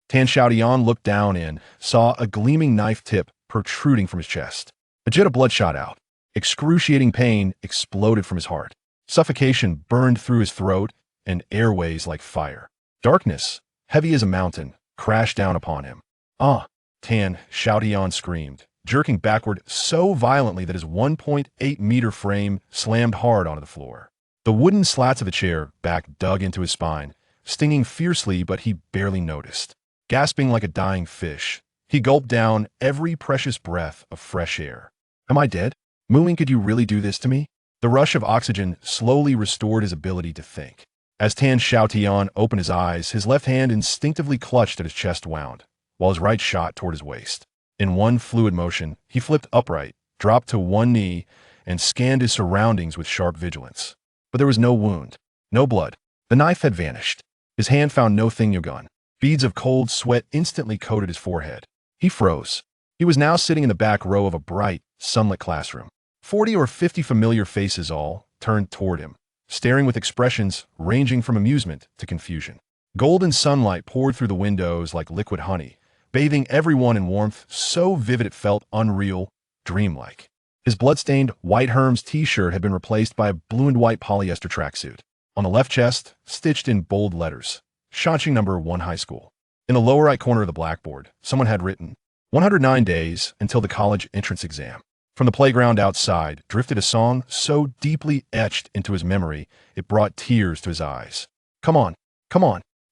Tan Xiaotian looked down and saw a gleaming knife tip protruding from his chest. A jet of blood shot out. Excruciating pain exploded from his heart. Suffocation burned through his throat and airways like fire. Darkness, heavy as a mountain, crashed down upon him. Ah! Tan Xiaotian screamed, jerking backward so violently that his 1.8-meter frame slammed hard onto the floor. The wooden slats of the chair back dug into his spine, stinging fiercely, but he barely noticed. Gasping like a dying fish, he gulped down every precious breath of fresh air. Am I dead? Mooing, could you really do this to me? The rush of oxygen slowly restored his ability to think. As Tan Xiaotian opened his eyes, his left hand instinctively clutched at his chest wound, while his right shot toward his waist. In one fluid motion, he flipped upright, dropped to one knee, and scanned his surroundings with sharp vigilance. But there was no wound, no blood. The knife had vanished. His hand found no gun. Beads of cold sweat instantly coated his forehead. He froze. He was now sitting in the back row of a bright, sunlit classroom. 40 or 50 familiar faces all turned toward him, staring with expressions ranging from amusement to confusion. Golden sunlight poured through the windows like liquid honey, bathing everyone in warmth so vivid it felt unreal, dreamlike. His bloodstained white Hermes t-shirt had been replaced by a blue and white polyester tracksuit. On the left chest, stitched in bold letters, Xiaotian number 1 high school. In the lower right corner of the blackboard, someone had written, 109 days until the college entrance exam. From the playground outside drifted a song so deeply etched into his memory, it brought tears to his eyes. Come on,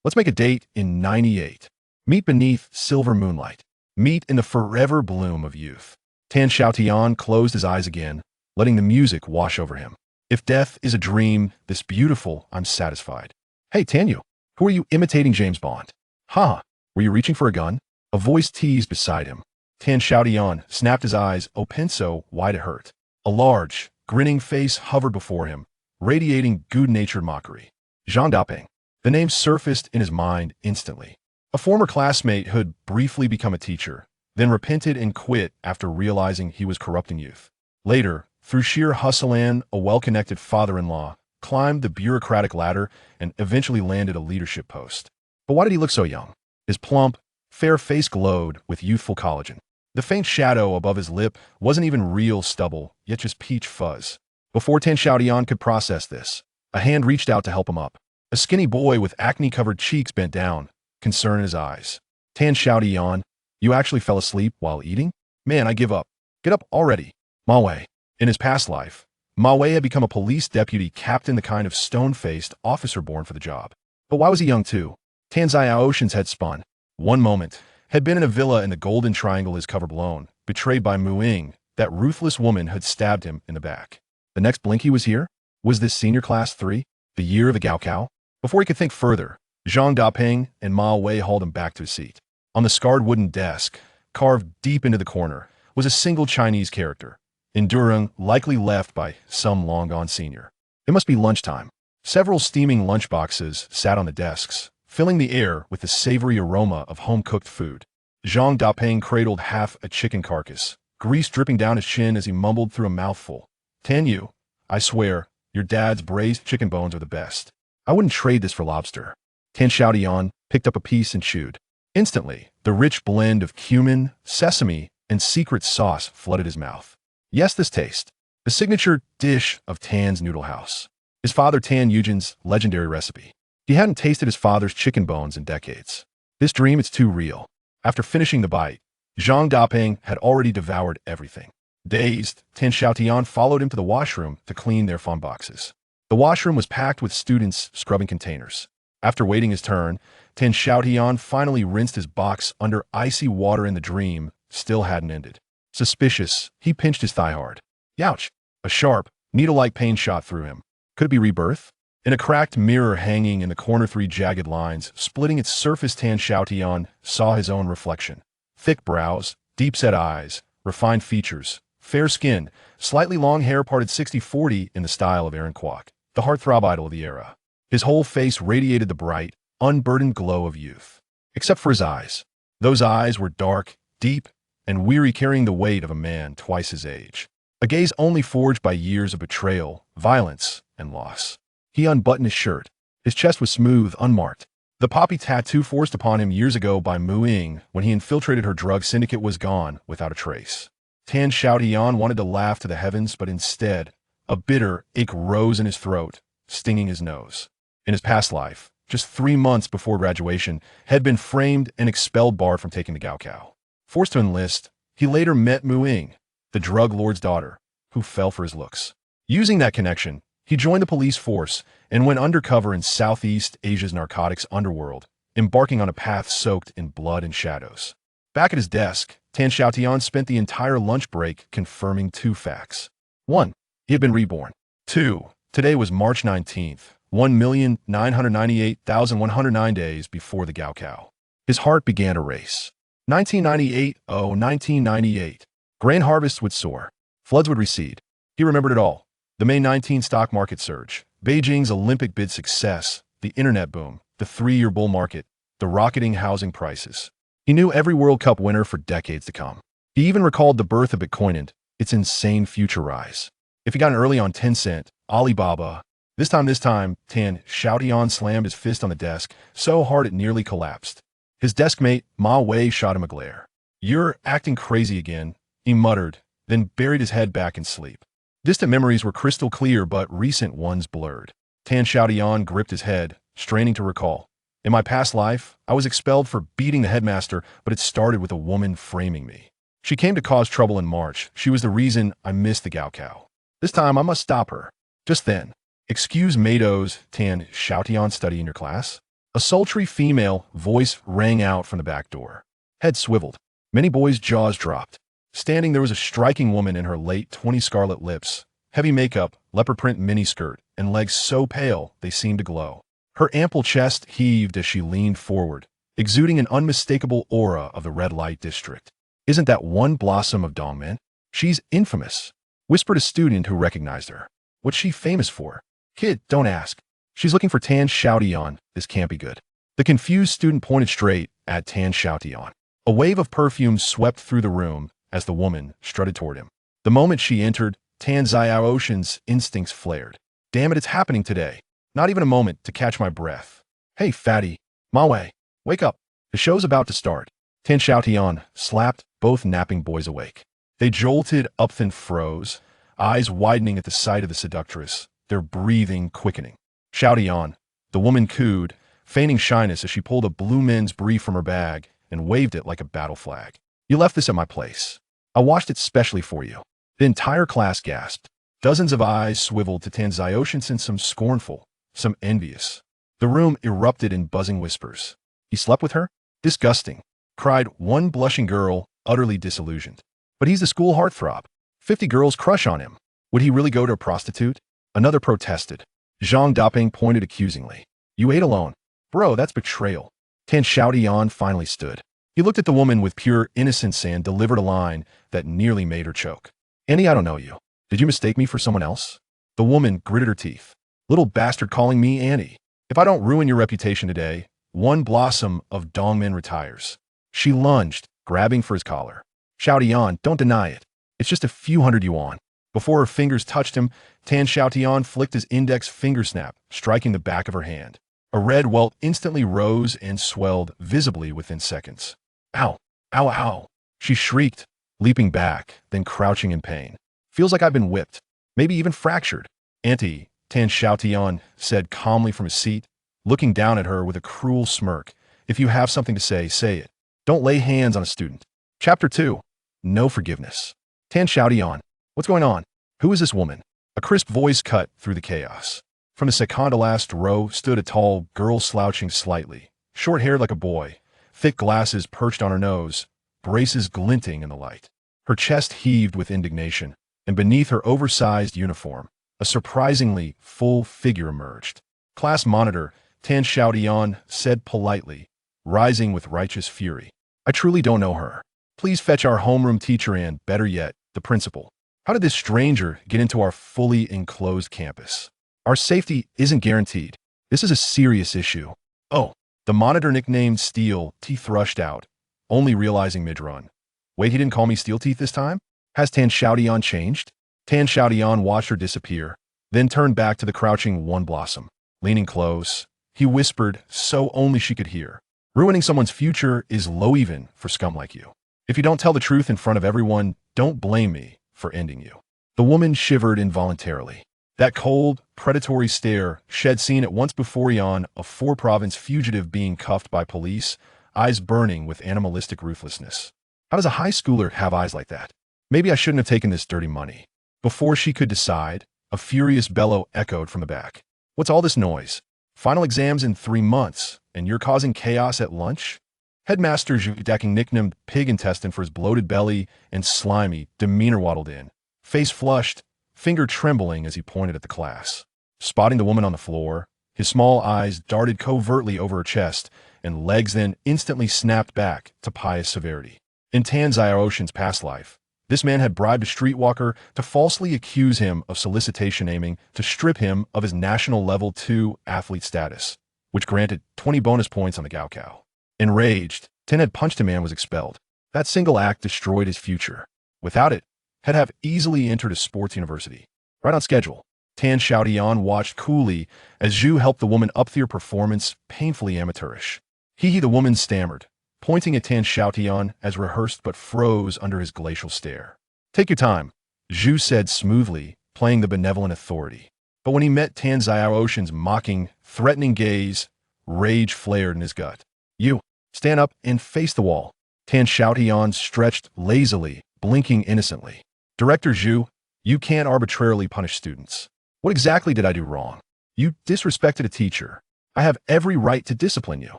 let's make a date in 98. Meet beneath silver moonlight. Meet in the forever bloom of youth. Tan Xiaotian closed his eyes again, letting the music wash over him. If death is a dream, this beautiful, I'm satisfied. Hey, Tanyu, who are you imitating, James Bond? Ha! Were you reaching for a gun? A voice teased beside him. Tan Xiaotian snapped his eyes open so wide it hurt. A large, grinning face hovered before him, radiating good-natured mockery. Zhang Dapeng. The name surfaced in his mind instantly. A former classmate who had briefly become a teacher, then repented and quit after realizing he was corrupting youth. Later, through sheer hustle and a well-connected father-in-law, climbed the bureaucratic ladder and eventually landed a leadership post. But why did he look so young? His plump, fair face glowed with youthful collagen. The faint shadow above his lip wasn't even real stubble, yet just peach fuzz. Before Tan Xiaotian could process this, a hand reached out to help him up. A skinny boy with acne-covered cheeks bent down, concern in his eyes. Tan Xiaotian, you actually fell asleep while eating? Man, I give up. Get up already. Ma Wei. In his past life, Ma Wei had become a police deputy captain, the kind of stone-faced officer born for the job. But why was he young too? Tan Xiaotian's head spun. One moment, had been in a villa in the Golden Triangle, his cover blown, betrayed by Mu Ying, that ruthless woman had stabbed him in the back. The next blink he was here? Was this senior class 3? The year of the Gaokao? Before he could think further, Zhang Dapeng and Ma Wei hauled him back to his seat. On the scarred wooden desk, carved deep into the corner, was a single Chinese character, enduring, likely left by some long-gone senior. It must be lunchtime. Several steaming lunchboxes sat on the desks, filling the air with the savory aroma of home-cooked food. Zhang Dapeng cradled half a chicken carcass, grease dripping down his chin as he mumbled through a mouthful. Tanyu, I swear, your dad's braised chicken bones are the best. I wouldn't trade this for lobster. Tan Xiaotian picked up a piece and chewed. Instantly, the rich blend of cumin, sesame, and secret sauce flooded his mouth. Yes, this taste. The signature dish of Tan's Noodle House. His father Tan Eugen's legendary recipe. He hadn't tasted his father's chicken bones in decades. This dream, it's too real. After finishing the bite, Zhang Dapeng had already devoured everything. Dazed, Tan Xiaotian followed him to the washroom to clean their phone boxes. The washroom was packed with students scrubbing containers. After waiting his turn, Tan Xiaotian finally rinsed his box under icy water, and the dream still hadn't ended. Suspicious, he pinched his thigh hard. Youch! A sharp, needle-like pain shot through him. Could it be rebirth? In a cracked mirror hanging in the corner, 3 jagged lines splitting its surface, Tan Xiaotian saw his own reflection. Thick brows, deep-set eyes, refined features, fair skin, slightly long hair parted 60-40 in the style of Aaron Kwok, the heartthrob idol of the era. His whole face radiated the bright, unburdened glow of youth. Except for his eyes. Those eyes were dark, deep, and weary, carrying the weight of a man twice his age. A gaze only forged by years of betrayal, violence, and loss. He unbuttoned his shirt. His chest was smooth, unmarked. The poppy tattoo forced upon him years ago by Mu Ying when he infiltrated her drug syndicate was gone without a trace. Tan Xiaotian wanted to laugh to the heavens, but instead, a bitter ache rose in his throat, stinging his nose. In his past life, just 3 months before graduation, had been framed and expelled barred from taking the Gaokao. Forced to enlist, he later met Mu Ying, the drug lord's daughter, who fell for his looks. Using that connection, he joined the police force and went undercover in Southeast Asia's narcotics underworld, embarking on a path soaked in blood and shadows. Back at his desk, Tan Xiaotian spent the entire lunch break confirming 2 facts. 1. He had been reborn. 2. Today was March 19th, 1,998,109 days before the Gaokao. His heart began to race. 1998, 1998. Grain harvests would soar. Floods would recede. He remembered it all. The May 19 stock market surge, Beijing's Olympic bid success, the internet boom, the 3-year bull market, the rocketing housing prices. He knew every World Cup winner for decades to come. He even recalled the birth of Bitcoin and its insane future rise. If he got in early on Tencent, Alibaba, this time, Tan Xiaotian slammed his fist on the desk so hard it nearly collapsed. His desk mate, Ma Wei, shot him a glare. "You're acting crazy again," he muttered, then buried his head back in sleep. Distant memories were crystal clear, but recent ones blurred. Tan Xiaotian gripped his head, straining to recall. "In my past life, I was expelled for beating the headmaster, but it started with a woman framing me. She came to cause trouble in March. She was the reason I missed the Gaokao. This time, I must stop her." Just then, "Excuse Mado's Tan Xiaotian study in your class?" A sultry female voice rang out from the back door. Head swiveled. Many boys' jaws dropped. Standing, there was a striking woman in her late 20s, scarlet lips, heavy makeup, leopard print miniskirt, and legs so pale they seemed to glow. Her ample chest heaved as she leaned forward, exuding an unmistakable aura of the red light district. "Isn't that one blossom of Dongmen? She's infamous," whispered a student who recognized her. "What's she famous for?" "Kid, don't ask. She's looking for Tan Xiaotian. This can't be good." The confused student pointed straight at Tan Xiaotian. A wave of perfume swept through the room as the woman strutted toward him. The moment she entered, Tan Xiaotian's instincts flared. "Damn it, it's happening today. Not even a moment to catch my breath." "Hey, fatty. Ma Wei, wake up. The show's about to start." Tan Xiaotian slapped both napping boys awake. They jolted up, then froze, eyes widening at the sight of the seductress, their breathing quickening. "Xiaotian," the woman cooed, feigning shyness as she pulled a blue men's brief from her bag and waved it like a battle flag. "You left this at my place. I washed it specially for you." The entire class gasped. Dozens of eyes swiveled to Tan Xiaotian, some scornful, some envious. The room erupted in buzzing whispers. "He slept with her? Disgusting," cried one blushing girl, utterly disillusioned. "But he's the school heartthrob. 50 girls crush on him. Would he really go to a prostitute?" Another protested. Zhang Daping pointed accusingly. "You ate alone. Bro, that's betrayal." Tan Xiaotian finally stood. He looked at the woman with pure innocence and delivered a line that nearly made her choke. "Annie, I don't know you. Did you mistake me for someone else?" The woman gritted her teeth. "Little bastard calling me Annie. If I don't ruin your reputation today, one blossom of Dongmen retires." She lunged, grabbing for his collar. "Xiaotian, don't deny it. It's just a few hundred yuan." Before her fingers touched him, Tan Xiaotian flicked his index finger snap, striking the back of her hand. A red welt instantly rose and swelled visibly within seconds. "Ow! Ow! Ow!" she shrieked, leaping back, then crouching in pain. "Feels like I've been whipped, maybe even fractured." "Auntie," Tan Xiaotian said calmly from his seat, looking down at her with a cruel smirk. "If you have something to say, say it. Don't lay hands on a student." Chapter 2. No Forgiveness. "Tan Xiaotian, what's going on? Who is this woman?" A crisp voice cut through the chaos. From the second to last row stood a tall girl slouching slightly, short-haired like a boy, thick glasses perched on her nose, braces glinting in the light. Her chest heaved with indignation, and beneath her oversized uniform, a surprisingly full figure emerged. "Class monitor," Tan Xiaotian said politely, rising with righteous fury. "I truly don't know her. Please fetch our homeroom teacher and, better yet, the principal. How did this stranger get into our fully enclosed campus? Our safety isn't guaranteed. This is a serious issue." "Oh," the monitor nicknamed Steel Teeth thrushed out, only realizing mid-run. "Wait, he didn't call me Steel Teeth this time? Has Tan Xiaotian changed?" Tan Xiaotian watched her disappear, then turned back to the crouching One Blossom. Leaning close, he whispered so only she could hear. Ruining someone's future is low even for scum like you. If you don't tell the truth in front of everyone, don't blame me for ending you. The woman shivered involuntarily. That cold, predatory stare she'd seen it once before on a four-province fugitive being cuffed by police, eyes burning with animalistic ruthlessness. How does a high schooler have eyes like that? Maybe I shouldn't have taken this dirty money. Before she could decide, a furious bellow echoed from the back. What's all this noise? Final exams in 3 months, and you're causing chaos at lunch? Headmaster Xiaotian, nicknamed Pig Intestine for his bloated belly and slimy demeanor, waddled in, face flushed, finger trembling as he pointed at the class. Spotting the woman on the floor, his small eyes darted covertly over her chest, and legs then instantly snapped back to pious severity. In Xiaotian's past life, this man had bribed a streetwalker to falsely accuse him of solicitation, aiming to strip him of his national level 2 athlete status, which granted 20 bonus points on the Gaokao. Enraged, Tan had punched him and was expelled. That single act destroyed his future. Without it, had have easily entered a sports university. Right on schedule. Tan Xiaotian watched coolly as Zhu helped the woman up their performance, painfully amateurish. The woman stammered, pointing at Tan Xiaotian as rehearsed but froze under his glacial stare. Take your time, Zhu said smoothly, playing the benevolent authority. But when he met Tan Xiaotian's mocking, threatening gaze, rage flared in his gut. You, stand up and face the wall. Tan Xiaotian stretched lazily, blinking innocently. Director Zhu, you can't arbitrarily punish students. What exactly did I do wrong? You disrespected a teacher. I have every right to discipline you.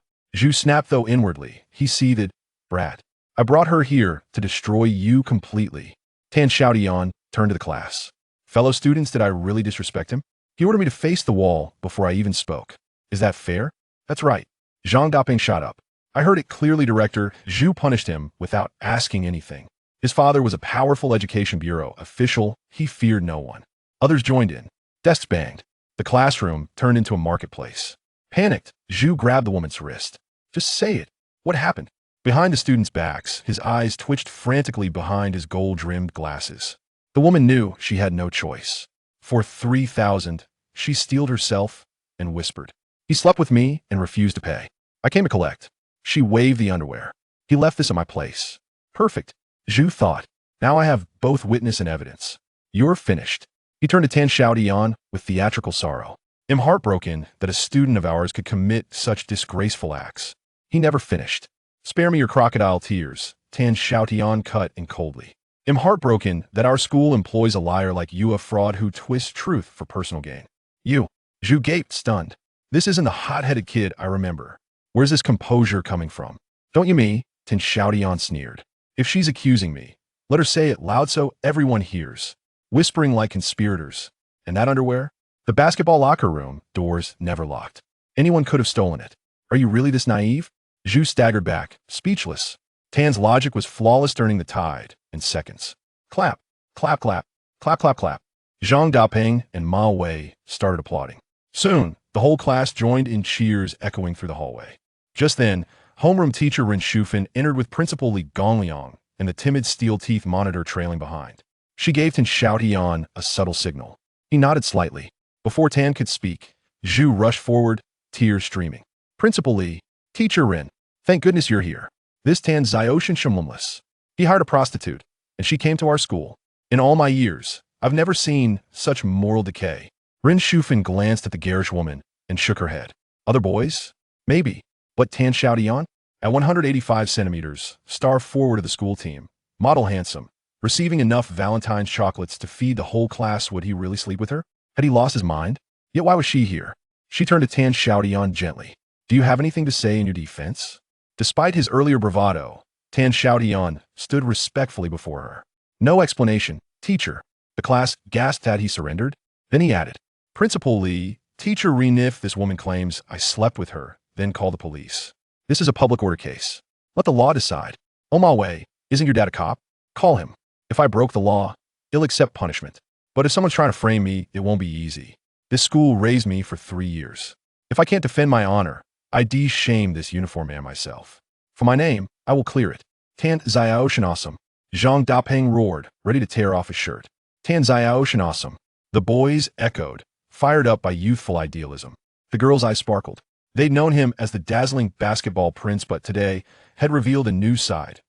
Zhu snapped, though inwardly. He seethed. Brat, I brought her here to destroy you completely. Tan Xiaotian turned to the class. Fellow students, did I really disrespect him? He ordered me to face the wall before I even spoke. Is that fair? That's right. Zhang Daping shot up. I heard it clearly, Director. Zhu punished him without asking anything. His father was a powerful education bureau official. He feared no one. Others joined in. Desks banged. The classroom turned into a marketplace. Panicked, Zhu grabbed the woman's wrist. Just say it. What happened? Behind the students' backs, his eyes twitched frantically behind his gold-rimmed glasses. The woman knew she had no choice. For 3,000, she steeled herself and whispered. He slept with me and refused to pay. I came to collect. She waved the underwear. He left this at my place. Perfect, Zhu thought. Now I have both witness and evidence. You're finished. He turned to Tan Xiaotian with theatrical sorrow. I'm heartbroken that a student of ours could commit such disgraceful acts. He never finished. Spare me your crocodile tears, Tan Xiaotian cut in coldly. I'm heartbroken that our school employs a liar like you, a fraud who twists truth for personal gain. You, Zhu gaped, stunned. This isn't the hot-headed kid I remember. Where's this composure coming from? Don't you me? Tan Xiaotian sneered. If she's accusing me, let her say it loud so everyone hears. Whispering like conspirators. And that underwear? The basketball locker room doors never locked. Anyone could have stolen it. Are you really this naive? Zhu staggered back, speechless. Tan's logic was flawless, turning the tide in seconds. Clap, clap, clap, clap, clap, clap. Zhang Daping and Ma Wei started applauding. Soon, the whole class joined in cheers echoing through the hallway. Just then, homeroom teacher Ren Shufan entered with Principal Li Gongliang and the timid steel-teeth monitor trailing behind. She gave Tan Xiaotian a subtle signal. He nodded slightly. Before Tan could speak, Zhu rushed forward, tears streaming. Principal Li, Teacher Ren, thank goodness you're here. This Tan Xiaotian Shumlumless. He hired a prostitute, and she came to our school. In all my years, I've never seen such moral decay. Ren Shufan glanced at the garish woman and shook her head. Other boys? Maybe. But Tan Xiaotian? At 185 centimeters, star forward of the school team, model handsome, receiving enough Valentine's chocolates to feed the whole class, would he really sleep with her? Had he lost his mind? Yet why was she here? She turned to Tan Xiaotian gently. Do you have anything to say in your defense? Despite his earlier bravado, Tan Xiaotian stood respectfully before her. No explanation, teacher. The class gasped that he surrendered. Then he added, Principal Li, Teacher Ren, if this woman claims I slept with her, then call the police. This is a public order case. Let the law decide. Oh, Ma Wei, isn't your dad a cop? Call him. If I broke the law, he'll accept punishment. But if someone's trying to frame me, it won't be easy. This school raised me for 3 years. If I can't defend my honor, I de-shame this uniform man myself. For my name, I will clear it. Tan Xiaotian awesome. Zhang Daping roared, ready to tear off his shirt. Tan Xiaotian awesome. The boys echoed, fired up by youthful idealism. The girl's eyes sparkled. They'd known him as the dazzling basketball prince, but today had revealed a new side.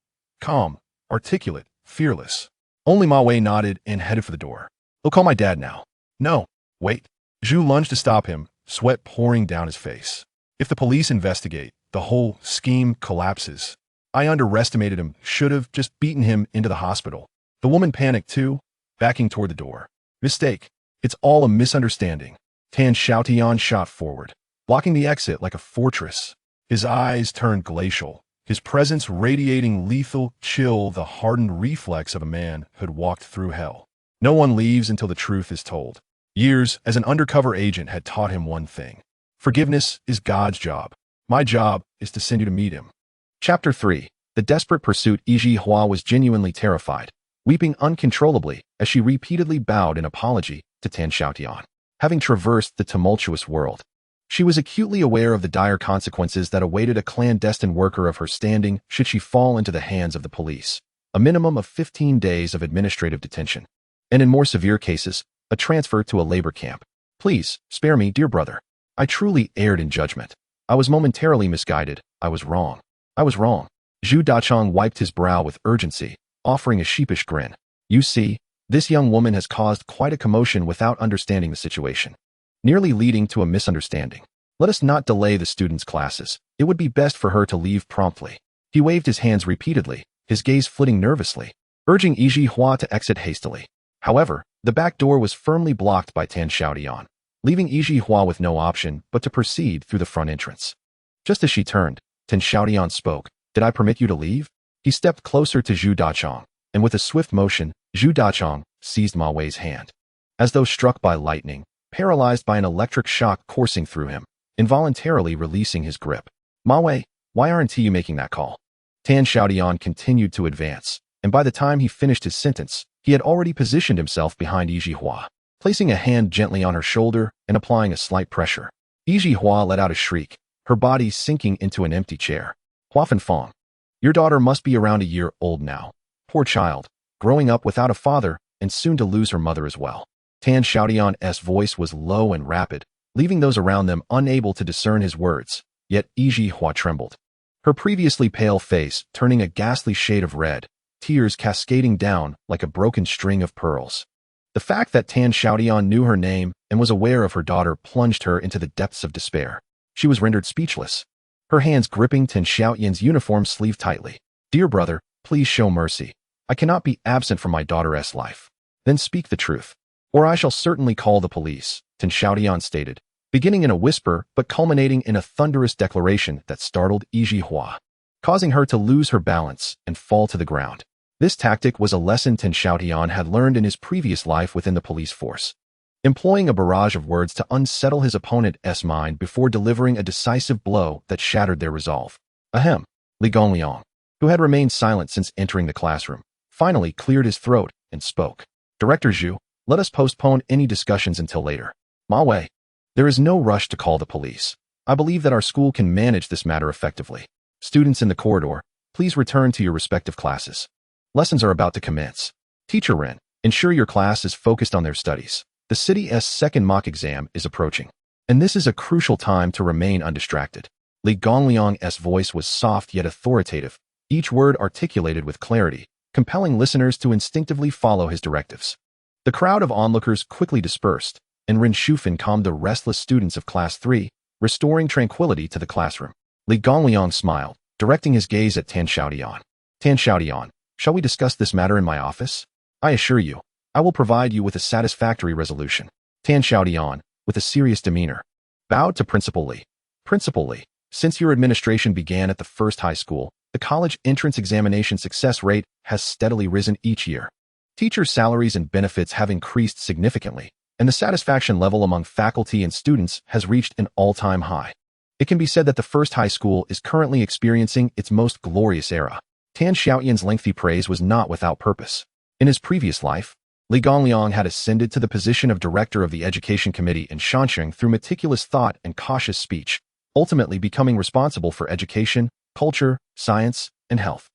Calm, articulate, fearless. Only Ma Wei nodded and headed for the door. "He'll call my dad now." "No, wait." Zhu lunged to stop him, sweat pouring down his face. "If the police investigate, the whole scheme collapses. I underestimated him, should have just beaten him into the hospital." The woman panicked too, backing toward the door. "Mistake. It's all a misunderstanding." Tan Xiaotian shot forward, blocking the exit like a fortress. His eyes turned glacial, his presence radiating lethal chill, the hardened reflex of a man who'd walked through hell. No one leaves until the truth is told. Years as an undercover agent had taught him one thing. Forgiveness is God's job. My job is to send you to meet him. Chapter 3. The Desperate Pursuit. Yiji Hua was genuinely terrified, weeping uncontrollably as she repeatedly bowed in apology to Tan Xiaotian. Having traversed the tumultuous world, she was acutely aware of the dire consequences that awaited a clandestine worker of her standing should she fall into the hands of the police. A minimum of 15 days of administrative detention, and in more severe cases, a transfer to a labor camp. "Please, spare me, dear brother. I truly erred in judgment. I was momentarily misguided. I was wrong. I was wrong." Zhu Dachong wiped his brow with urgency, offering a sheepish grin. "You see, this young woman has caused quite a commotion without understanding the situation, nearly leading to a misunderstanding. Let us not delay the students' classes. It would be best for her to leave promptly." He waved his hands repeatedly, his gaze flitting nervously, urging Yiji Hua to exit hastily. However, the back door was firmly blocked by Tan Xiaotian, leaving Yiji Hua with no option but to proceed through the front entrance. Just as she turned, Tan Xiaotian spoke. "Did I permit you to leave?" He stepped closer to Zhu Dachong, and with a swift motion, Zhu Dachong seized Ma Wei's hand. As though struck by lightning, paralyzed by an electric shock coursing through him, involuntarily releasing his grip. "Ma Wei, why aren't you making that call?" Tan Xiaotian continued to advance, and by the time he finished his sentence, he had already positioned himself behind Yiji Hua, placing a hand gently on her shoulder and applying a slight pressure. Yiji Hua let out a shriek, her body sinking into an empty chair. "Hua Fengfeng, your daughter must be around a year old now. Poor child, growing up without a father and soon to lose her mother as well." Tan Xiaotian's voice was low and rapid, leaving those around them unable to discern his words, yet Yiji Hua trembled. Her previously pale face turning a ghastly shade of red, tears cascading down like a broken string of pearls. The fact that Tan Xiaotian knew her name and was aware of her daughter plunged her into the depths of despair. She was rendered speechless, her hands gripping Tan Xiaotian's uniform sleeve tightly. "Dear brother, please show mercy. I cannot be absent from my daughter's life." "Then speak the truth, or I shall certainly call the police," Tan Xiaotian stated, beginning in a whisper but culminating in a thunderous declaration that startled Yiji Hua, causing her to lose her balance and fall to the ground. This tactic was a lesson Tan Xiaotian had learned in his previous life within the police force, employing a barrage of words to unsettle his opponent's mind before delivering a decisive blow that shattered their resolve. Ahem. Li Gongliang, who had remained silent since entering the classroom, finally cleared his throat and spoke. "Director Zhu, let us postpone any discussions until later." "Ma Wei, there is no rush to call the police. I believe that our school can manage this matter effectively. Students in the corridor, please return to your respective classes. Lessons are about to commence. Teacher Ren, ensure your class is focused on their studies. The city's second mock exam is approaching, and this is a crucial time to remain undistracted." Li Gongliang's voice was soft yet authoritative, each word articulated with clarity, compelling listeners to instinctively follow his directives. The crowd of onlookers quickly dispersed, and Ren Shufan calmed the restless students of Class 3, restoring tranquility to the classroom. Li Gongliang smiled, directing his gaze at Tan Xiaotian. "Tan Xiaotian, shall we discuss this matter in my office? I assure you, I will provide you with a satisfactory resolution." Tan Xiaotian, with a serious demeanor, bowed to Principal Li. "Principal Li, since your administration began at the first high school, the college entrance examination success rate has steadily risen each year. Teachers' salaries and benefits have increased significantly, and the satisfaction level among faculty and students has reached an all-time high. It can be said that the first high school is currently experiencing its most glorious era." Tan Xiaotian's lengthy praise was not without purpose. In his previous life, Li Gongliang had ascended to the position of director of the education committee in Shanxing through meticulous thought and cautious speech, ultimately becoming responsible for education, culture, science, and health.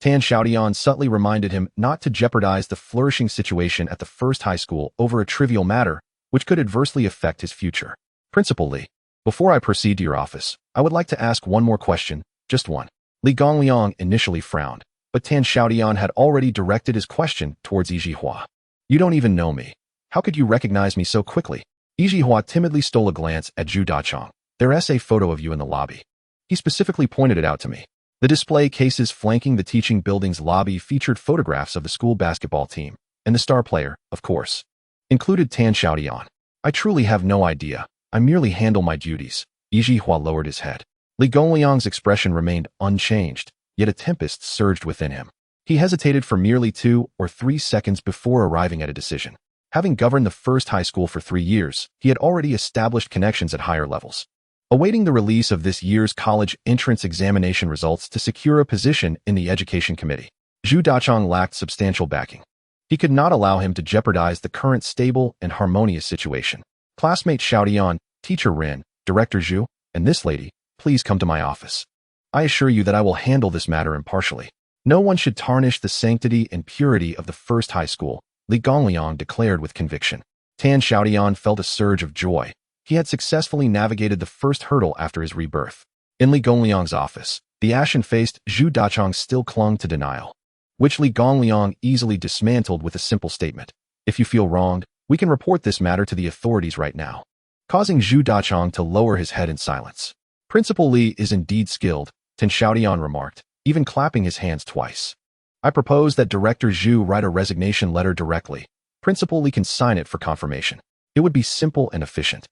Tan Xiaotian subtly reminded him not to jeopardize the flourishing situation at the first high school over a trivial matter which could adversely affect his future. "Principal Li, Before I proceed to your office, I would like to ask one more question, just one. Li Gongliang initially frowned, but Tan Xiaotian had already directed his question towards Yijihua. You don't even know me. How could you recognize me so quickly? Yijihua timidly stole a glance at Zhu Dachong. There's a photo of you in the lobby. He specifically pointed it out to me. The display cases flanking the teaching building's lobby featured photographs of the school basketball team, and the star player, of course, included Tan Xiaotian. I truly have no idea. I merely handle my duties. Yijihua lowered his head. Li Gongliang's expression remained unchanged, yet a tempest surged within him. He hesitated for merely 2 or 3 seconds before arriving at a decision. Having governed the first high school for 3 years, he had already established connections at higher levels. Awaiting the release of this year's college entrance examination results to secure a position in the education committee, Zhu Dachong lacked substantial backing. He could not allow him to jeopardize the current stable and harmonious situation. Classmate Xiaotian, Teacher Rin, Director Zhu, and this lady, please come to my office. I assure you that I will handle this matter impartially. No one should tarnish the sanctity and purity of the first high school, Li Gongliang declared with conviction. Tan Xiaotian felt a surge of joy. He had successfully navigated the first hurdle after his rebirth. In Li Gongliang's office, the ashen-faced Zhu Dachong still clung to denial, which Li Gongliang easily dismantled with a simple statement. If you feel wronged, we can report this matter to the authorities right now, causing Zhu Dachong to lower his head in silence. Principal Li is indeed skilled, Tan Xiaotian remarked, even clapping his hands twice. I propose that Director Zhu write a resignation letter directly. Principal Li can sign it for confirmation. It would be simple and efficient.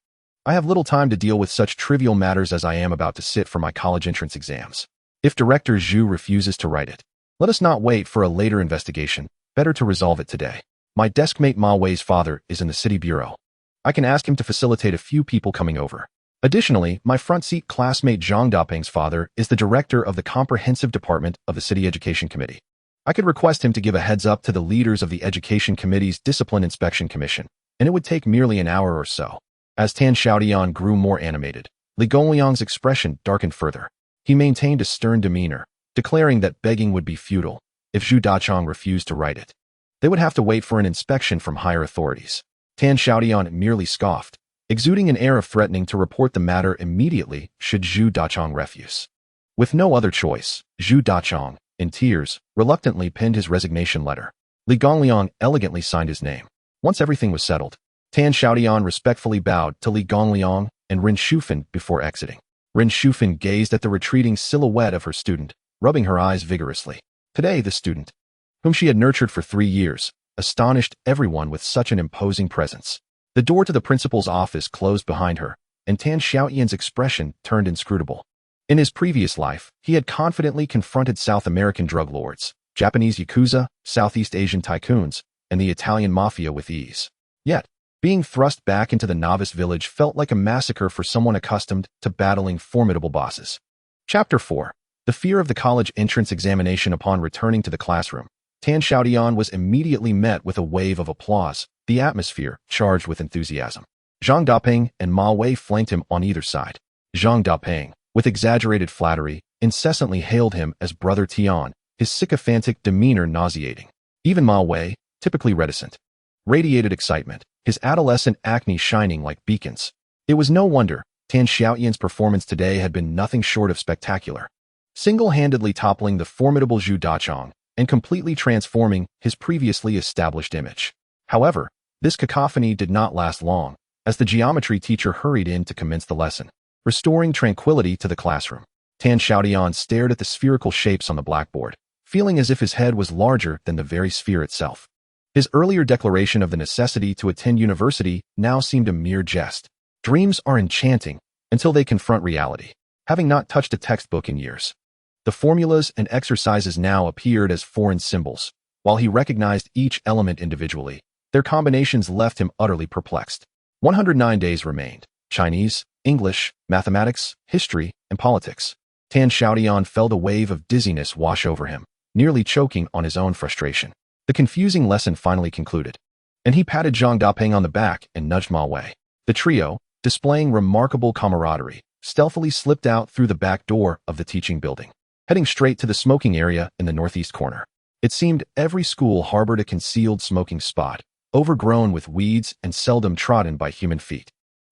I have little time to deal with such trivial matters as I am about to sit for my college entrance exams. If Director Zhu refuses to write it, let us not wait for a later investigation. Better to resolve it today. My deskmate Ma Wei's father is in the city bureau. I can ask him to facilitate a few people coming over. Additionally, my front seat classmate Zhang Dapeng's father is the director of the comprehensive department of the city education committee. I could request him to give a heads up to the leaders of the education committee's discipline inspection commission, and it would take merely an hour or so. As Tan Xiaotian grew more animated, Li Gongliang's expression darkened further. He maintained a stern demeanor, declaring that begging would be futile if Zhu Dachong refused to write it. They would have to wait for an inspection from higher authorities. Tan Xiaotian merely scoffed, exuding an air of threatening to report the matter immediately should Zhu Dachong refuse. With no other choice, Zhu Dachong, in tears, reluctantly penned his resignation letter. Li Gongliang elegantly signed his name. Once everything was settled, Tan Xiaotian respectfully bowed to Li Gongliang and Rin Shufan before exiting. Rin Shufan gazed at the retreating silhouette of her student, rubbing her eyes vigorously. Today, the student, whom she had nurtured for 3 years, astonished everyone with such an imposing presence. The door to the principal's office closed behind her, and Tan Xiaotian's expression turned inscrutable. In his previous life, he had confidently confronted South American drug lords, Japanese yakuza, Southeast Asian tycoons, and the Italian mafia with ease. Yet, being thrust back into the novice village felt like a massacre for someone accustomed to battling formidable bosses. Chapter 4. The fear of the college entrance examination. Upon returning to the classroom, Tan Xiaotian was immediately met with a wave of applause, the atmosphere charged with enthusiasm. Zhang Dapeng and Ma Wei flanked him on either side. Zhang Dapeng, with exaggerated flattery, incessantly hailed him as Brother Tian, his sycophantic demeanor nauseating. Even Ma Wei, typically reticent, radiated excitement, his adolescent acne shining like beacons. It was no wonder Tan Xiaotian's performance today had been nothing short of spectacular, single-handedly toppling the formidable Zhu Dachong and completely transforming his previously established image. However, this cacophony did not last long, as the geometry teacher hurried in to commence the lesson, restoring tranquility to the classroom. Tan Xiaotian stared at the spherical shapes on the blackboard, feeling as if his head was larger than the very sphere itself. His earlier declaration of the necessity to attend university now seemed a mere jest. Dreams are enchanting until they confront reality. Having not touched a textbook in years, the formulas and exercises now appeared as foreign symbols. While he recognized each element individually, their combinations left him utterly perplexed. 109 days remained: Chinese, English, mathematics, history, and politics. Tan Xiaotian felt a wave of dizziness wash over him, nearly choking on his own frustration. The confusing lesson finally concluded, and he patted Zhang Dapeng on the back and nudged Ma Wei. The trio, displaying remarkable camaraderie, stealthily slipped out through the back door of the teaching building, heading straight to the smoking area in the northeast corner. It seemed every school harbored a concealed smoking spot, overgrown with weeds and seldom trodden by human feet.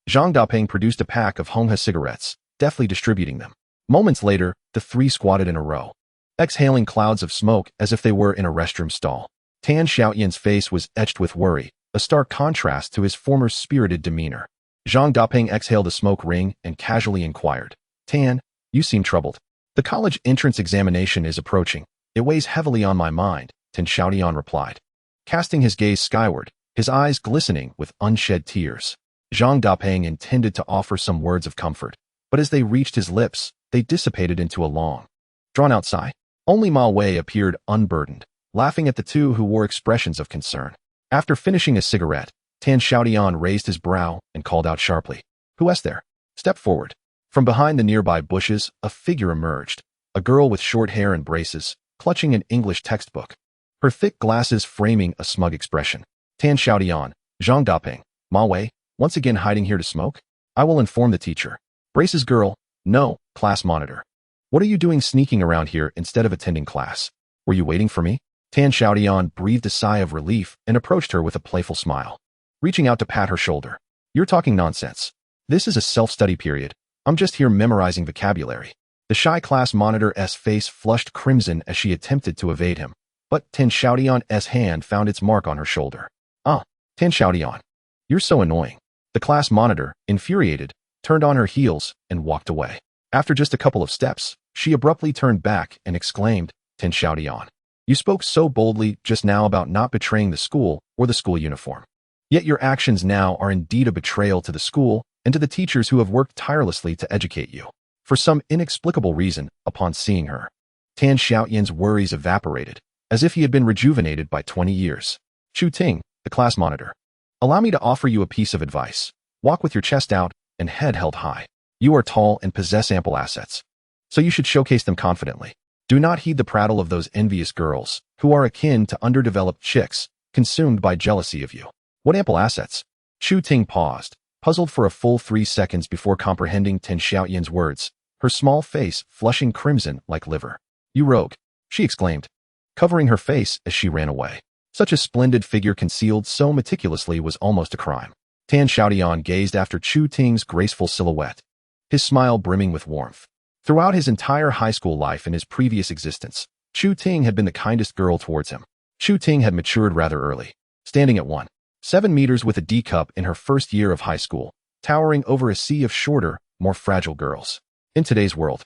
Zhang Daping produced a pack of Honghe cigarettes, deftly distributing them. Moments later, the three squatted in a row, exhaling clouds of smoke as if they were in a restroom stall. Tan Xiaotian's face was etched with worry, a stark contrast to his former spirited demeanor. Zhang Daping exhaled a smoke ring and casually inquired, "Tan, you seem troubled." "The college entrance examination is approaching. It weighs heavily on my mind," Tan Xiaotian replied, casting his gaze skyward, his eyes glistening with unshed tears. Zhang Daping intended to offer some words of comfort, but as they reached his lips, they dissipated into a long, drawn-out sigh. Only Ma Wei appeared unburdened, laughing at the two who wore expressions of concern. After finishing a cigarette, Tan Xiaotian raised his brow and called out sharply, "Who is there?" "Step forward." From behind the nearby bushes, a figure emerged, a girl with short hair and braces, clutching an English textbook, her thick glasses framing a smug expression. "Tan Xiaotian, Zhang Daping, Ma Wei, once again hiding here to smoke? I will inform the teacher." "Braces girl, no, class monitor. What are you doing sneaking around here instead of attending class? Were you waiting for me?" Tan Xiaotian breathed a sigh of relief and approached her with a playful smile, reaching out to pat her shoulder. "You're talking nonsense. This is a self-study period. I'm just here memorizing vocabulary." The shy class monitor's face flushed crimson as she attempted to evade him, but Tan Xiaotian's hand found its mark on her shoulder. "Ah, Tan Xiaotian, you're so annoying." The class monitor, infuriated, turned on her heels and walked away. After just a couple of steps, she abruptly turned back and exclaimed, "Tan Xiaotian, you spoke so boldly just now about not betraying the school or the school uniform. Yet your actions now are indeed a betrayal to the school and to the teachers who have worked tirelessly to educate you." For some inexplicable reason, upon seeing her, Tan Xiaotian's worries evaporated, as if he had been rejuvenated by 20 years. "Chu Ting, the class monitor. Allow me to offer you a piece of advice. Walk with your chest out and head held high. You are tall and possess ample assets, so you should showcase them confidently. Do not heed the prattle of those envious girls, who are akin to underdeveloped chicks, consumed by jealousy of you." "What ample assets?" Chu Ting paused, puzzled for a full 3 seconds before comprehending Tan Xiaotian's words, her small face flushing crimson like liver. "You rogue," she exclaimed, covering her face as she ran away. Such a splendid figure concealed so meticulously was almost a crime. Tan Xiaotian gazed after Chu Ting's graceful silhouette, his smile brimming with warmth. Throughout his entire high school life and his previous existence, Chu Ting had been the kindest girl towards him. Chu Ting had matured rather early, standing at 1.7 meters with a D cup in her first year of high school, towering over a sea of shorter, more fragile girls. In today's world,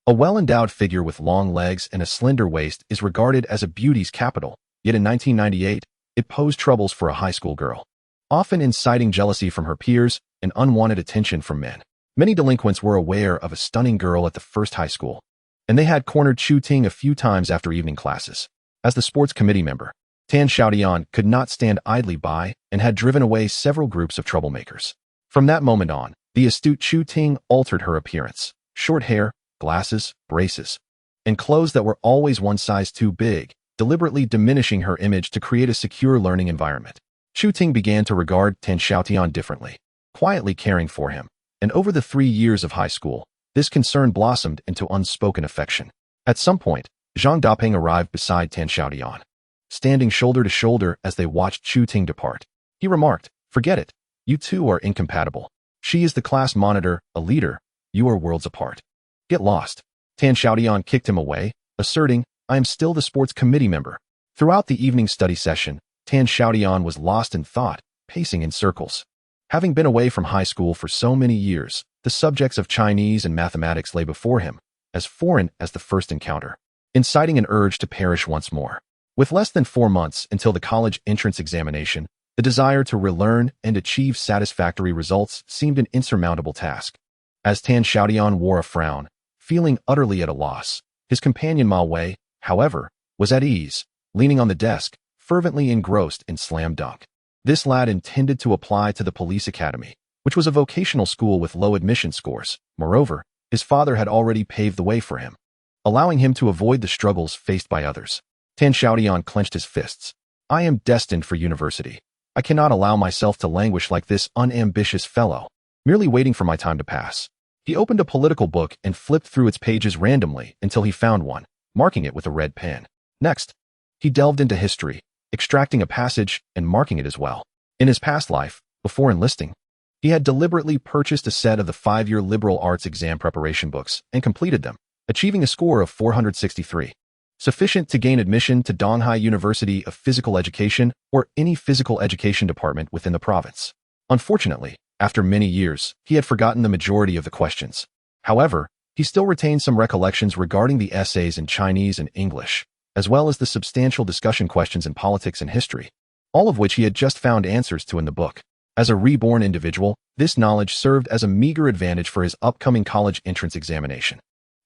a well-endowed figure with long legs and a slender waist is regarded as a beauty's capital, yet in 1998, it posed troubles for a high school girl, often inciting jealousy from her peers and unwanted attention from men. Many delinquents were aware of a stunning girl at the first high school, and they had cornered Chu Ting a few times after evening classes. As the sports committee member, Tan Xiaotian could not stand idly by and had driven away several groups of troublemakers. From that moment on, the astute Chu Ting altered her appearance. Short hair, glasses, braces, and clothes that were always one size too big, deliberately diminishing her image to create a secure learning environment. Chu Ting began to regard Tan Xiaotian differently, quietly caring for him, and over the 3 years of high school, this concern blossomed into unspoken affection. At some point, Zhang Daping arrived beside Tan Xiaotian, standing shoulder to shoulder as they watched Chu Ting depart. He remarked, "Forget it. You two are incompatible. She is the class monitor, a leader. You are worlds apart. Get lost." Tan Xiaotian kicked him away, asserting, "I am still the sports committee member." Throughout the evening study session, Tan Xiaotian was lost in thought, pacing in circles. Having been away from high school for so many years, the subjects of Chinese and mathematics lay before him, as foreign as the first encounter, inciting an urge to perish once more. With less than 4 months until the college entrance examination, the desire to relearn and achieve satisfactory results seemed an insurmountable task. As Tan Xiaotian wore a frown, feeling utterly at a loss, his companion Ma Wei, however, was at ease, leaning on the desk, fervently engrossed in slam dunk. This lad intended to apply to the police academy, which was a vocational school with low admission scores. Moreover, his father had already paved the way for him, allowing him to avoid the struggles faced by others. Tan Xiaotian clenched his fists. "I am destined for university. I cannot allow myself to languish like this unambitious fellow, merely waiting for my time to pass." He opened a political book and flipped through its pages randomly until he found one, marking it with a red pen. Next, he delved into history, extracting a passage and marking it as well. In his past life, before enlisting, He had deliberately purchased a set of the 5-year liberal arts exam preparation books and completed them, achieving a score of 463. Sufficient to gain admission to Donghai University of Physical Education or any physical education department within the province. Unfortunately, after many years, he had forgotten the majority of the questions. However, he still retained some recollections regarding the essays in Chinese and English, as well as the substantial discussion questions in politics and history, all of which he had just found answers to in the book. As a reborn individual, this knowledge served as a meager advantage for his upcoming college entrance examination.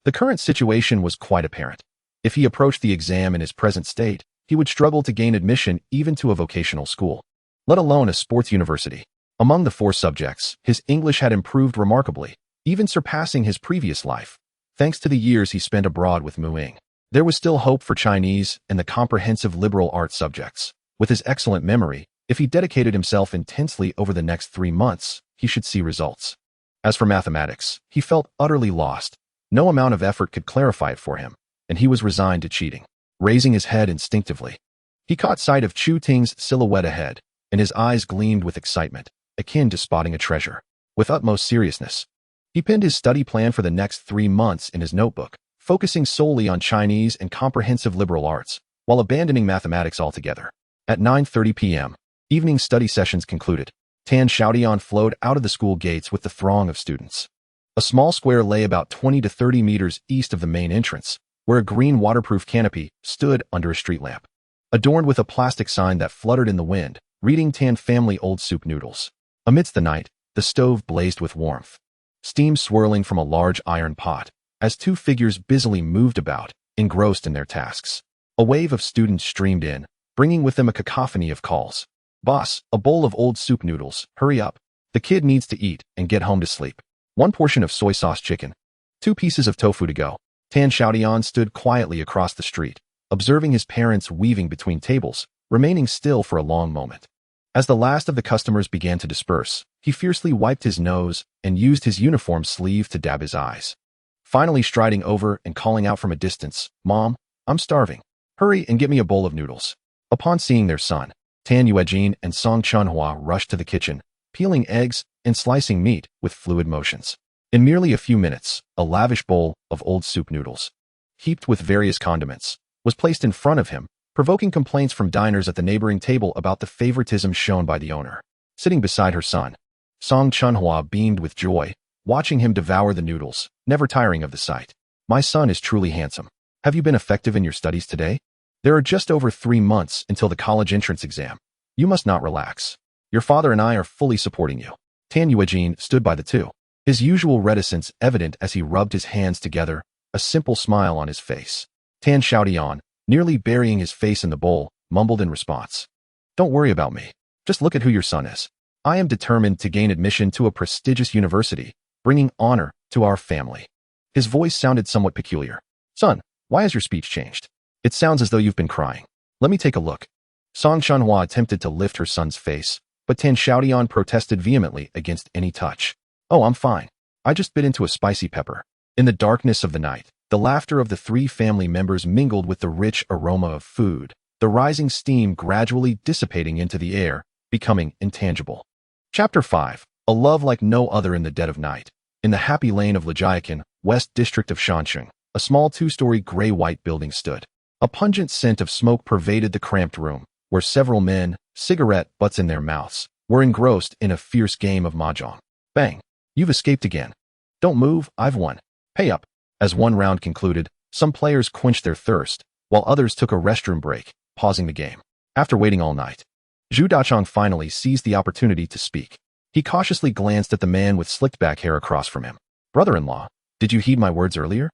The current situation was quite apparent. If he approached the exam in his present state, he would struggle to gain admission even to a vocational school, let alone a sports university. Among the 4 subjects, his English had improved remarkably, even surpassing his previous life, thanks to the years he spent abroad with Muing. There was still hope for Chinese and the comprehensive liberal arts subjects. With his excellent memory, if he dedicated himself intensely over the next 3 months, he should see results. As for mathematics, he felt utterly lost. No amount of effort could clarify it for him, and he was resigned to cheating. Raising his head instinctively, he caught sight of Chu Ting's silhouette ahead, and his eyes gleamed with excitement, akin to spotting a treasure. With utmost seriousness, he pinned his study plan for the next 3 months in his notebook, focusing solely on Chinese and comprehensive liberal arts, while abandoning mathematics altogether. At 9:30 p.m., evening study sessions concluded. Tan Xiaotian flowed out of the school gates with the throng of students. A small square lay about 20 to 30 meters east of the main entrance, where a green waterproof canopy stood under a street lamp, adorned with a plastic sign that fluttered in the wind, reading Tan Family Old Soup Noodles. Amidst the night, the stove blazed with warmth, steam swirling from a large iron pot, as 2 figures busily moved about, engrossed in their tasks. A wave of students streamed in, bringing with them a cacophony of calls. "Boss, a bowl of old soup noodles, hurry up. The kid needs to eat and get home to sleep. 1 portion of soy sauce chicken. 2 pieces of tofu to go." Tan Xiaotian stood quietly across the street, observing his parents weaving between tables, remaining still for a long moment. As the last of the customers began to disperse, he fiercely wiped his nose and used his uniform sleeve to dab his eyes. Finally striding over and calling out from a distance, "Mom, I'm starving. Hurry and get me a bowl of noodles." Upon seeing their son, Tan Yuejin and Song Chunhua rushed to the kitchen, peeling eggs and slicing meat with fluid motions. In merely a few minutes, a lavish bowl of old soup noodles, heaped with various condiments, was placed in front of him, provoking complaints from diners at the neighboring table about the favoritism shown by the owner. Sitting beside her son, Song Chunhua beamed with joy, watching him devour the noodles, never tiring of the sight. "My son is truly handsome. Have you been effective in your studies today? There are just over 3 months until the college entrance exam. You must not relax. Your father and I are fully supporting you." Tan Yuejin stood by the 2, his usual reticence evident as he rubbed his hands together, a simple smile on his face. Tan Xiaotian, nearly burying his face in the bowl, mumbled in response, "Don't worry about me. Just look at who your son is. I am determined to gain admission to a prestigious university, bringing honor to our family." His voice sounded somewhat peculiar. "Son, why has your speech changed? It sounds as though you've been crying. Let me take a look." Song Chunhua attempted to lift her son's face, but Tan Xiaotian protested vehemently against any touch. "Oh, I'm fine. I just bit into a spicy pepper." In the darkness of the night, the laughter of the 3 family members mingled with the rich aroma of food, the rising steam gradually dissipating into the air, becoming intangible. Chapter 5. A love like no other in the dead of night. In the happy lane of Xiaotian, West District of Shanxing, a small 2-story gray-white building stood. A pungent scent of smoke pervaded the cramped room, where several men, cigarette butts in their mouths, were engrossed in a fierce game of mahjong. Bang! "You've escaped again. Don't move, I've won. Pay up." As one round concluded, some players quenched their thirst, while others took a restroom break, pausing the game. After waiting all night, Zhu Dachong finally seized the opportunity to speak. He cautiously glanced at the man with slicked back hair across from him. "Brother-in-law, did you heed my words earlier?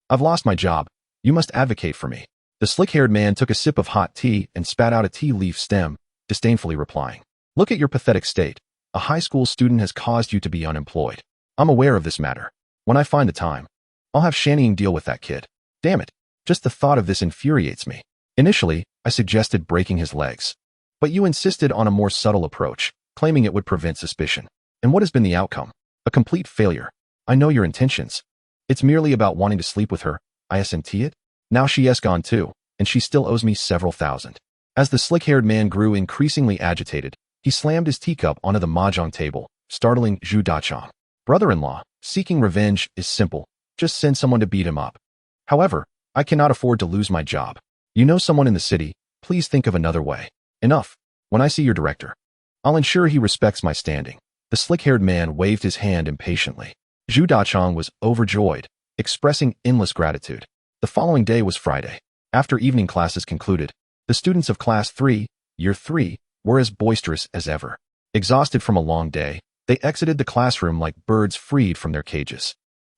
I've lost my job. You must advocate for me." The slick-haired man took a sip of hot tea and spat out a tea leaf stem, disdainfully replying, "Look at your pathetic state. A high school student has caused you to be unemployed. I'm aware of this matter. When I find the time, I'll have Shannying deal with that kid. Damn it, just the thought of this infuriates me." Initially, I suggested breaking his legs, but you insisted on a more subtle approach, claiming it would prevent suspicion. And what has been the outcome? A complete failure. I know your intentions. It's merely about wanting to sleep with her. I assent it. Now she has gone too, and she still owes me several thousand. As the slick-haired man grew increasingly agitated, he slammed his teacup onto the mahjong table, startling Zhu Dachang. Brother-in-law, seeking revenge is simple. Just send someone to beat him up. However, I cannot afford to lose my job. You know someone in the city, please think of another way. Enough. When I see your director, I'll ensure he respects my standing. The slick-haired man waved his hand impatiently. Zhu Dachang was overjoyed, expressing endless gratitude. The following day was Friday. After evening classes concluded, the students of Class 3, Year 3, were as boisterous as ever. Exhausted from a long day, they exited the classroom like birds freed from their cages.